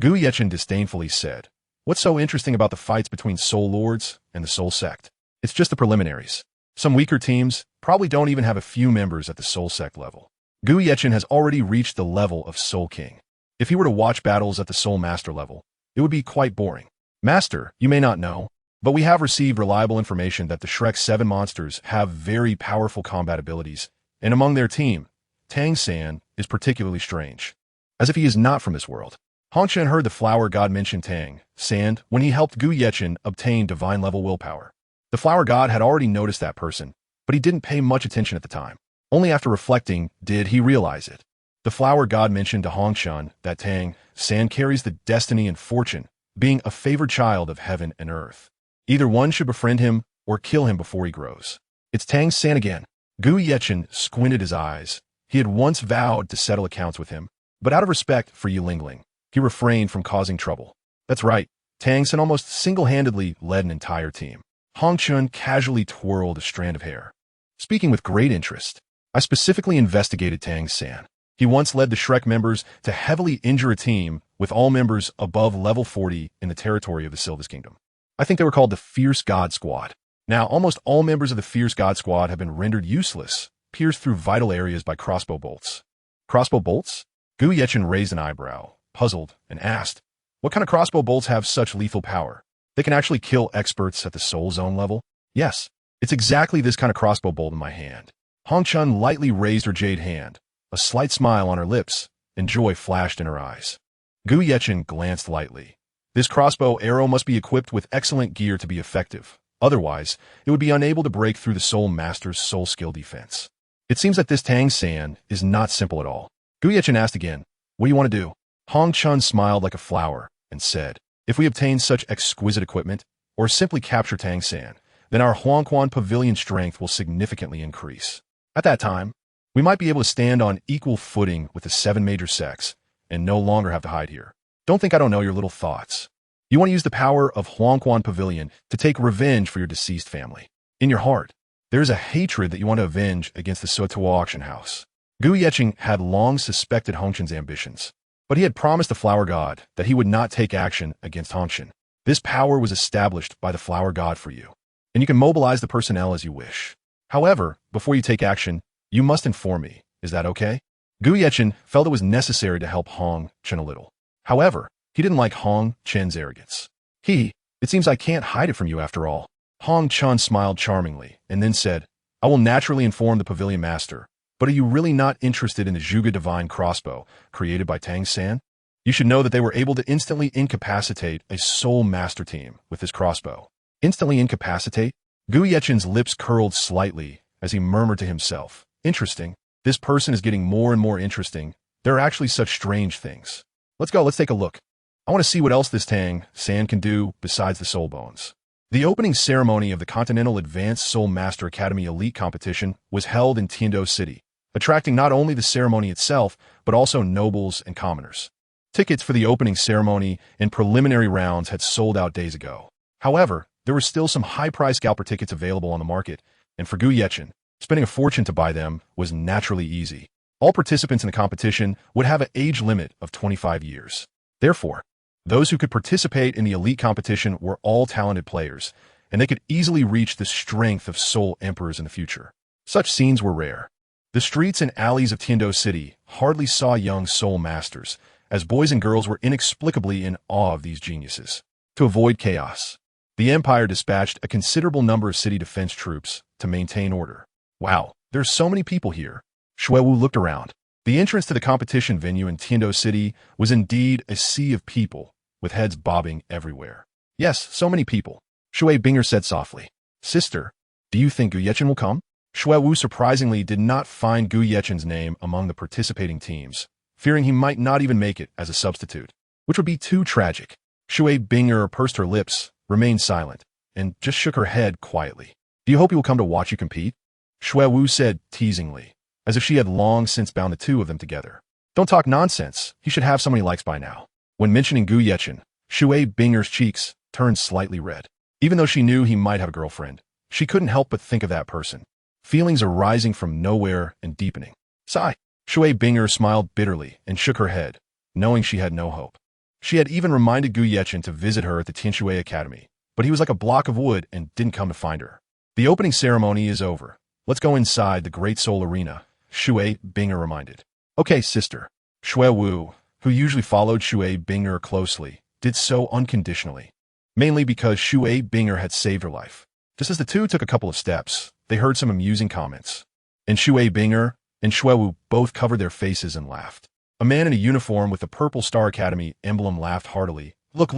Gu Yechen disdainfully said, "What's so interesting about the fights between Soul Lords and the Soul Sect? It's just the preliminaries. Some weaker teams probably don't even have a few members at the Soul Sect level. Gu Yechen has already reached the level of Soul King. If he were to watch battles at the Soul Master level, it would be quite boring. Master, you may not know, but we have received reliable information that the Shrek 7 monsters have very powerful combat abilities, and among their team, Tang San is particularly strange. As if he is not from this world." Hong Chen heard the Flower God mention Tang San when he helped Gu Yechen obtain divine-level willpower. The Flower God had already noticed that person, but he didn't pay much attention at the time. Only after reflecting did he realize it. The Flower God mentioned to Hong Chen that Tang San carries the destiny and fortune, being a favored child of heaven and earth. Either one should befriend him or kill him before he grows. It's Tang San again. Gu Yechen squinted his eyes. He had once vowed to settle accounts with him, but out of respect for Yi Lingling, he refrained from causing trouble. That's right, Tang San almost single-handedly led an entire team. Hong Chun casually twirled a strand of hair. Speaking with great interest, I specifically investigated Tang San. He once led the Shrek members to heavily injure a team with all members above level 40 in the territory of the Sylvis Kingdom. I think they were called the Fierce God Squad. Now, almost all members of the Fierce God Squad have been rendered useless, pierced through vital areas by crossbow bolts. Crossbow bolts? Gu Yechen raised an eyebrow, puzzled, and asked, "What kind of crossbow bolts have such lethal power? They can actually kill experts at the Soul Zone level?" "Yes, it's exactly this kind of crossbow bolt in my hand." Hong Chun lightly raised her jade hand, a slight smile on her lips, and joy flashed in her eyes. Gu Yechen glanced lightly. This crossbow arrow must be equipped with excellent gear to be effective. Otherwise, it would be unable to break through the Soul Master's soul skill defense. It seems that this Tang San is not simple at all. Gu Yechen asked again, "What do you want to do?" Hong Chun smiled like a flower and said, "If we obtain such exquisite equipment, or simply capture Tang San, then our Huangquan Pavilion strength will significantly increase. At that time, we might be able to stand on equal footing with the 7 major sects and no longer have to hide here. Don't think I don't know your little thoughts. You want to use the power of Huangquan Pavilion to take revenge for your deceased family. In your heart, there is a hatred that you want to avenge against the Sotuo auction house." Gu Yechen had long suspected Hong Chun's ambitions, but he had promised the Flower God that he would not take action against Hong Chun. This power was established by the Flower God for you, and you can mobilize the personnel as you wish. However, before you take action, you must inform me. Is that okay? Gu Yechen felt it was necessary to help Hong Chun a little. However, he didn't like Hong Chun's arrogance. It seems I can't hide it from you after all." Hong Chun smiled charmingly and then said, "I will naturally inform the Pavilion Master, but are you really not interested in the Zhuge Divine Crossbow created by Tang San? You should know that they were able to instantly incapacitate a Soul Master team with this crossbow." Instantly incapacitate? Gu Yechen's lips curled slightly as he murmured to himself, "Interesting. This person is getting more and more interesting. There are actually such strange things. Let's go, let's take a look. I want to see what else this Tang San can do besides the Soul Bones." The opening ceremony of the Continental Advanced Soul Master Academy Elite Competition was held in Tiando City, attracting not only the ceremony itself, but also nobles and commoners. Tickets for the opening ceremony and preliminary rounds had sold out days ago. However, there were still some high-priced scalper tickets available on the market, and for Gu Yechen, spending a fortune to buy them was naturally easy. All participants in the competition would have an age limit of 25 years. Therefore, those who could participate in the elite competition were all talented players, and they could easily reach the strength of Soul Emperors in the future. Such scenes were rare. The streets and alleys of Tiando City hardly saw young Soul Masters, as boys and girls were inexplicably in awe of these geniuses. To avoid chaos, the Empire dispatched a considerable number of city defense troops to maintain order. Wow, there's so many people here. Shuewu looked around. The entrance to the competition venue in Tiando City was indeed a sea of people, with heads bobbing everywhere. "Yes, so many people," Shui Binger said softly. "Sister, do you think Gu Yechen will come?" Shui Wu surprisingly did not find Gu Yechen's name among the participating teams, fearing he might not even make it as a substitute, which would be too tragic. Shui Binger pursed her lips, remained silent, and just shook her head quietly. Do you hope he will come to watch you compete? Shui Wu said teasingly, as if she had long since bound the two of them together. Don't talk nonsense. He should have someone he likes by now. When mentioning Gu Yechen, Shui Binger's cheeks turned slightly red. Even though she knew he might have a girlfriend, she couldn't help but think of that person. Feelings arising from nowhere and deepening. Sigh. Shui Binger smiled bitterly and shook her head, knowing she had no hope. She had even reminded Gu Yechen to visit her at the Tianshui Academy, but he was like a block of wood and didn't come to find her. The opening ceremony is over. Let's go inside the Great Soul Arena, Shui Binger reminded. Okay, sister. Shui Wu, who usually followed Shui Binger closely, did so unconditionally, mainly because Shui Binger had saved her life. Just as the two took a couple of steps, they heard some amusing comments. And Shui Binger and Shui Wu both covered their faces and laughed. A man in a uniform with the Purple Star Academy emblem laughed heartily. Look,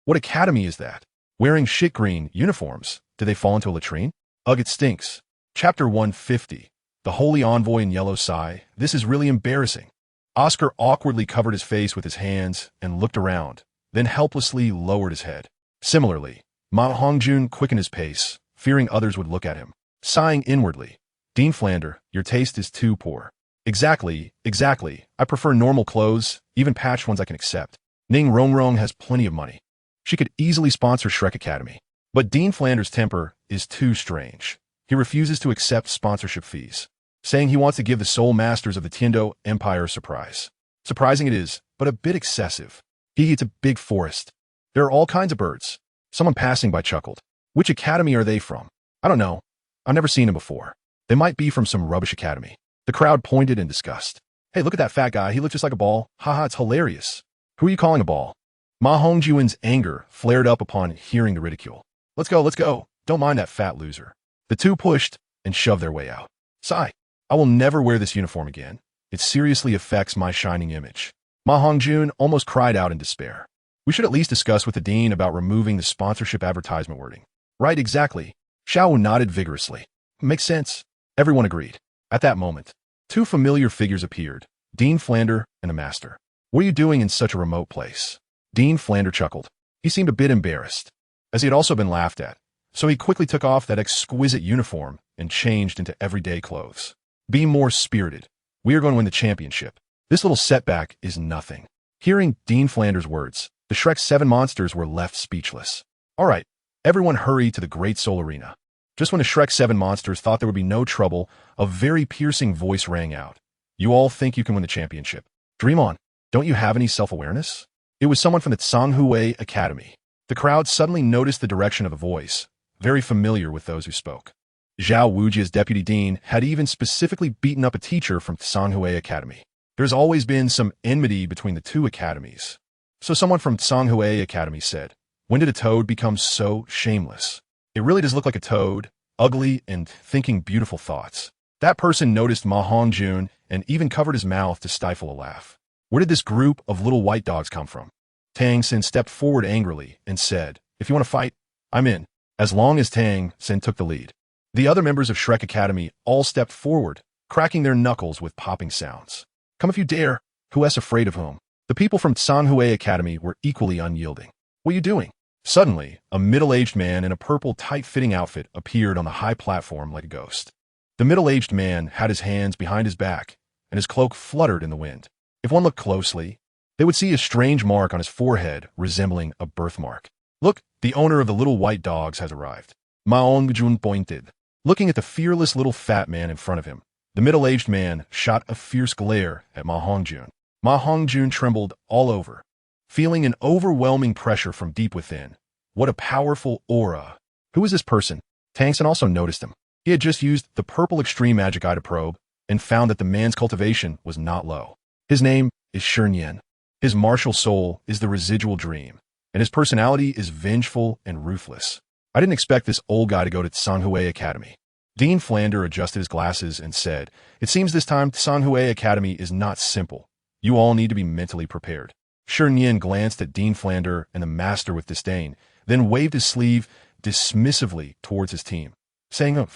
what academy is that? Wearing shit green uniforms. Did they fall into a latrine? Ugh, it stinks. Chapter 150. The Holy Envoy in Yellow Sigh. This is really embarrassing. Oscar awkwardly covered his face with his hands and looked around, then helplessly lowered his head. Similarly, Ma Hongjun quickened his pace, fearing others would look at him. Sighing inwardly, Dean Flander, your taste is too poor. Exactly. I prefer normal clothes, even patched ones I can accept. Ning Rongrong has plenty of money. She could easily sponsor Shrek Academy. But Dean Flander's temper is too strange. He refuses to accept sponsorship fees, saying he wants to give the Soul Masters of the Tiando Empire a surprise. Surprising it is, but a bit excessive. It's a big forest. There are all kinds of birds. Someone passing by chuckled. Which academy are they from? I don't know. I've never seen them before. They might be from some rubbish academy. The crowd pointed in disgust. Hey, look at that fat guy. He looks just like a ball. Haha, it's hilarious. Who are you calling a ball? Ma Hongjuan's anger flared up upon hearing the ridicule. Let's go. Don't mind that fat loser. The two pushed and shoved their way out. Sigh. I will never wear this uniform again. It seriously affects my shining image. Ma Hongjun almost cried out in despair. We should at least discuss with the dean about removing the sponsorship advertisement wording. Right, exactly. Xiao nodded vigorously. Makes sense. Everyone agreed. At that moment, two familiar figures appeared, Dean Flander and the Master. What are you doing in such a remote place? Dean Flander chuckled. He seemed a bit embarrassed, as he had also been laughed at, so he quickly took off that exquisite uniform and changed into everyday clothes. Be more spirited. We are going to win the championship. This little setback is nothing. Hearing Dean Flander's words, the Shrek 7 monsters were left speechless. All right, everyone hurry to the Great Soul Arena. Just when the Shrek 7 monsters thought there would be no trouble, a very piercing voice rang out. You all think you can win the championship. Dream on. Don't you have any self-awareness? It was someone from the Tsanghui Academy. The crowd suddenly noticed the direction of the voice, very familiar with those who spoke. Zhao Wujia's deputy dean had even specifically beaten up a teacher from Tsanghui Academy. There's always been some enmity between the two academies. So someone from Tsanghui Academy said, when did a toad become so shameless? It really does look like a toad, ugly and thinking beautiful thoughts. That person noticed Ma Hongjun and even covered his mouth to stifle a laugh. Where did this group of little white dogs come from? Tang Xin stepped forward angrily and said, if you want to fight, I'm in. As long as Tang Xin took the lead. The other members of Shrek Academy all stepped forward, cracking their knuckles with popping sounds. Come if you dare. Who is afraid of whom? The people from Tsanghui Academy were equally unyielding. What are you doing? Suddenly, a middle-aged man in a purple tight-fitting outfit appeared on the high platform like a ghost. The middle-aged man had his hands behind his back, and his cloak fluttered in the wind. If one looked closely, they would see a strange mark on his forehead resembling a birthmark. Look, the owner of the little white dogs has arrived. Ma Ongjun pointed, looking at the fearless little fat man in front of him. The middle-aged man shot a fierce glare at Ma Hongjun. Ma Hongjun trembled all over, feeling an overwhelming pressure from deep within. What a powerful aura. Who is this person? Tang Xin also noticed him. He had just used the purple extreme magic eye to probe and found that the man's cultivation was not low. His name is Shernyan. His martial soul is the residual dream, and his personality is vengeful and ruthless. I didn't expect this old guy to go to Tsanghui Academy. Dean Flander adjusted his glasses and said, it seems this time Tsanghui Academy is not simple. You all need to be mentally prepared. Shernyan glanced at Dean Flander and the master with disdain, then waved his sleeve dismissively towards his team, saying,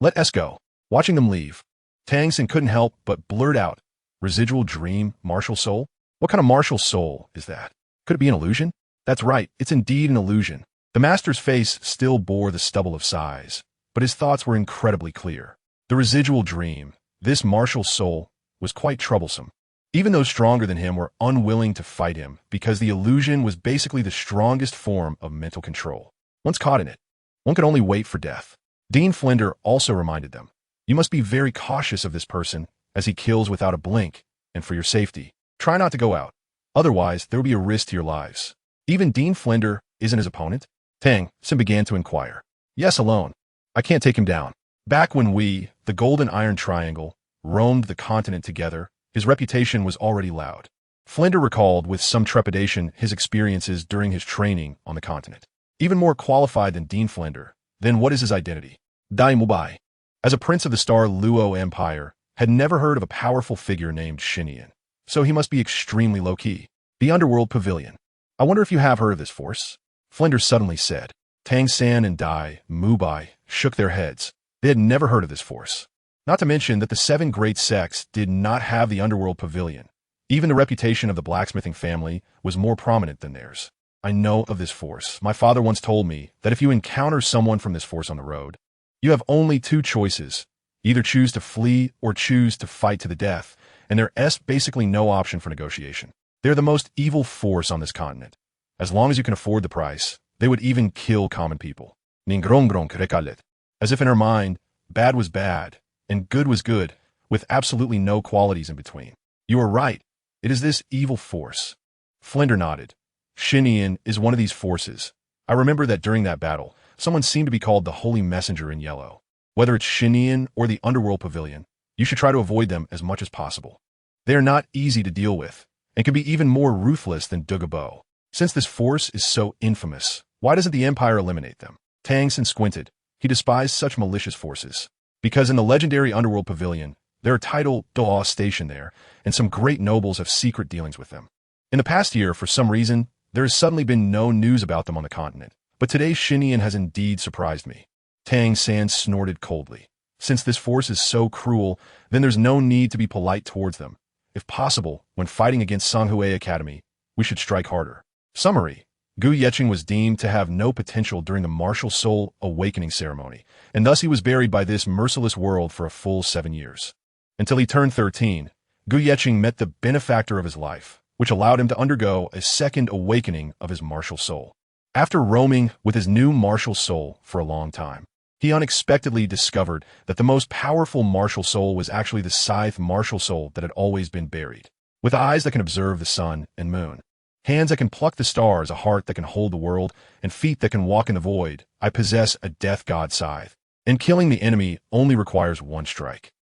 let us go. Watching them leave, Tang Sin couldn't help but blurt out, "Residual dream, martial soul? What kind of martial soul is that? Could it be an illusion?" "That's right, it's indeed an illusion." The master's face still bore the stubble of sighs, but his thoughts were incredibly clear. The residual dream, this martial soul, was quite troublesome. Even those stronger than him were unwilling to fight him because the illusion was basically the strongest form of mental control. Once caught in it, one could only wait for death. Dean Flender also reminded them, "You must be very cautious of this person as he kills without a blink, and for your safety, try not to go out. Otherwise, there will be a risk to your lives." "Even Dean Flender isn't his opponent?" Tang Sin began to inquire. "Yes, alone. I can't take him down. Back when we, the Golden Iron Triangle, roamed the continent together, his reputation was already loud." Flender recalled with some trepidation his experiences during his training on the continent. Even more qualified than Dean Flender, then what is his identity? Dai Mubai, as a prince of the Star Luo Empire, had never heard of a powerful figure named Shinian, so he must be extremely low-key. The Underworld Pavilion. "I wonder if you have heard of this force?" Flender suddenly said. Tang San and Dai Mubai shook their heads. They had never heard of this force. Not to mention that the 7 great sects did not have the Underworld Pavilion. Even the reputation of the blacksmithing family was more prominent than theirs. "I know of this force. My father once told me that if you encounter someone from this force on the road, you have only 2 choices. Either choose to flee or choose to fight to the death, and there's basically no option for negotiation. They're the most evil force on this continent. As long as you can afford the price, they would even kill common people." Ningronggrong krekalet. As if in her mind, bad was bad, and good was good, with absolutely no qualities in between. "You are right. It is this evil force." Flender nodded. "Shinian is one of these forces. I remember that during that battle, someone seemed to be called the Holy Messenger in yellow. Whether it's Shinian or the Underworld Pavilion, you should try to avoid them as much as possible. They are not easy to deal with, and can be even more ruthless than Douluo. Since this force is so infamous, why doesn't the Empire eliminate them?" Tang Sin squinted. He despised such malicious forces. Because in the legendary Underworld Pavilion, there are titled Douluo stationed there, and some great nobles have secret dealings with them. In the past year, for some reason, there has suddenly been no news about them on the continent. But today's Shinian has indeed surprised me. Tang San snorted coldly. Since this force is so cruel, then there's no need to be polite towards them. If possible, when fighting against Songhui Academy, we should strike harder. Summary: Gu Yeqing was deemed to have no potential during the martial soul awakening ceremony, and thus he was buried by this merciless world for a full 7 years. Until he turned 13, Gu Yeqing met the benefactor of his life, which allowed him to undergo a second awakening of his martial soul. After roaming with his new martial soul for a long time, he unexpectedly discovered that the most powerful martial soul was actually the scythe martial soul that had always been buried. With eyes that can observe the sun and moon, hands that can pluck the stars, a heart that can hold the world, and feet that can walk in the void, I possess a death god scythe. And killing the enemy only requires 1 strike.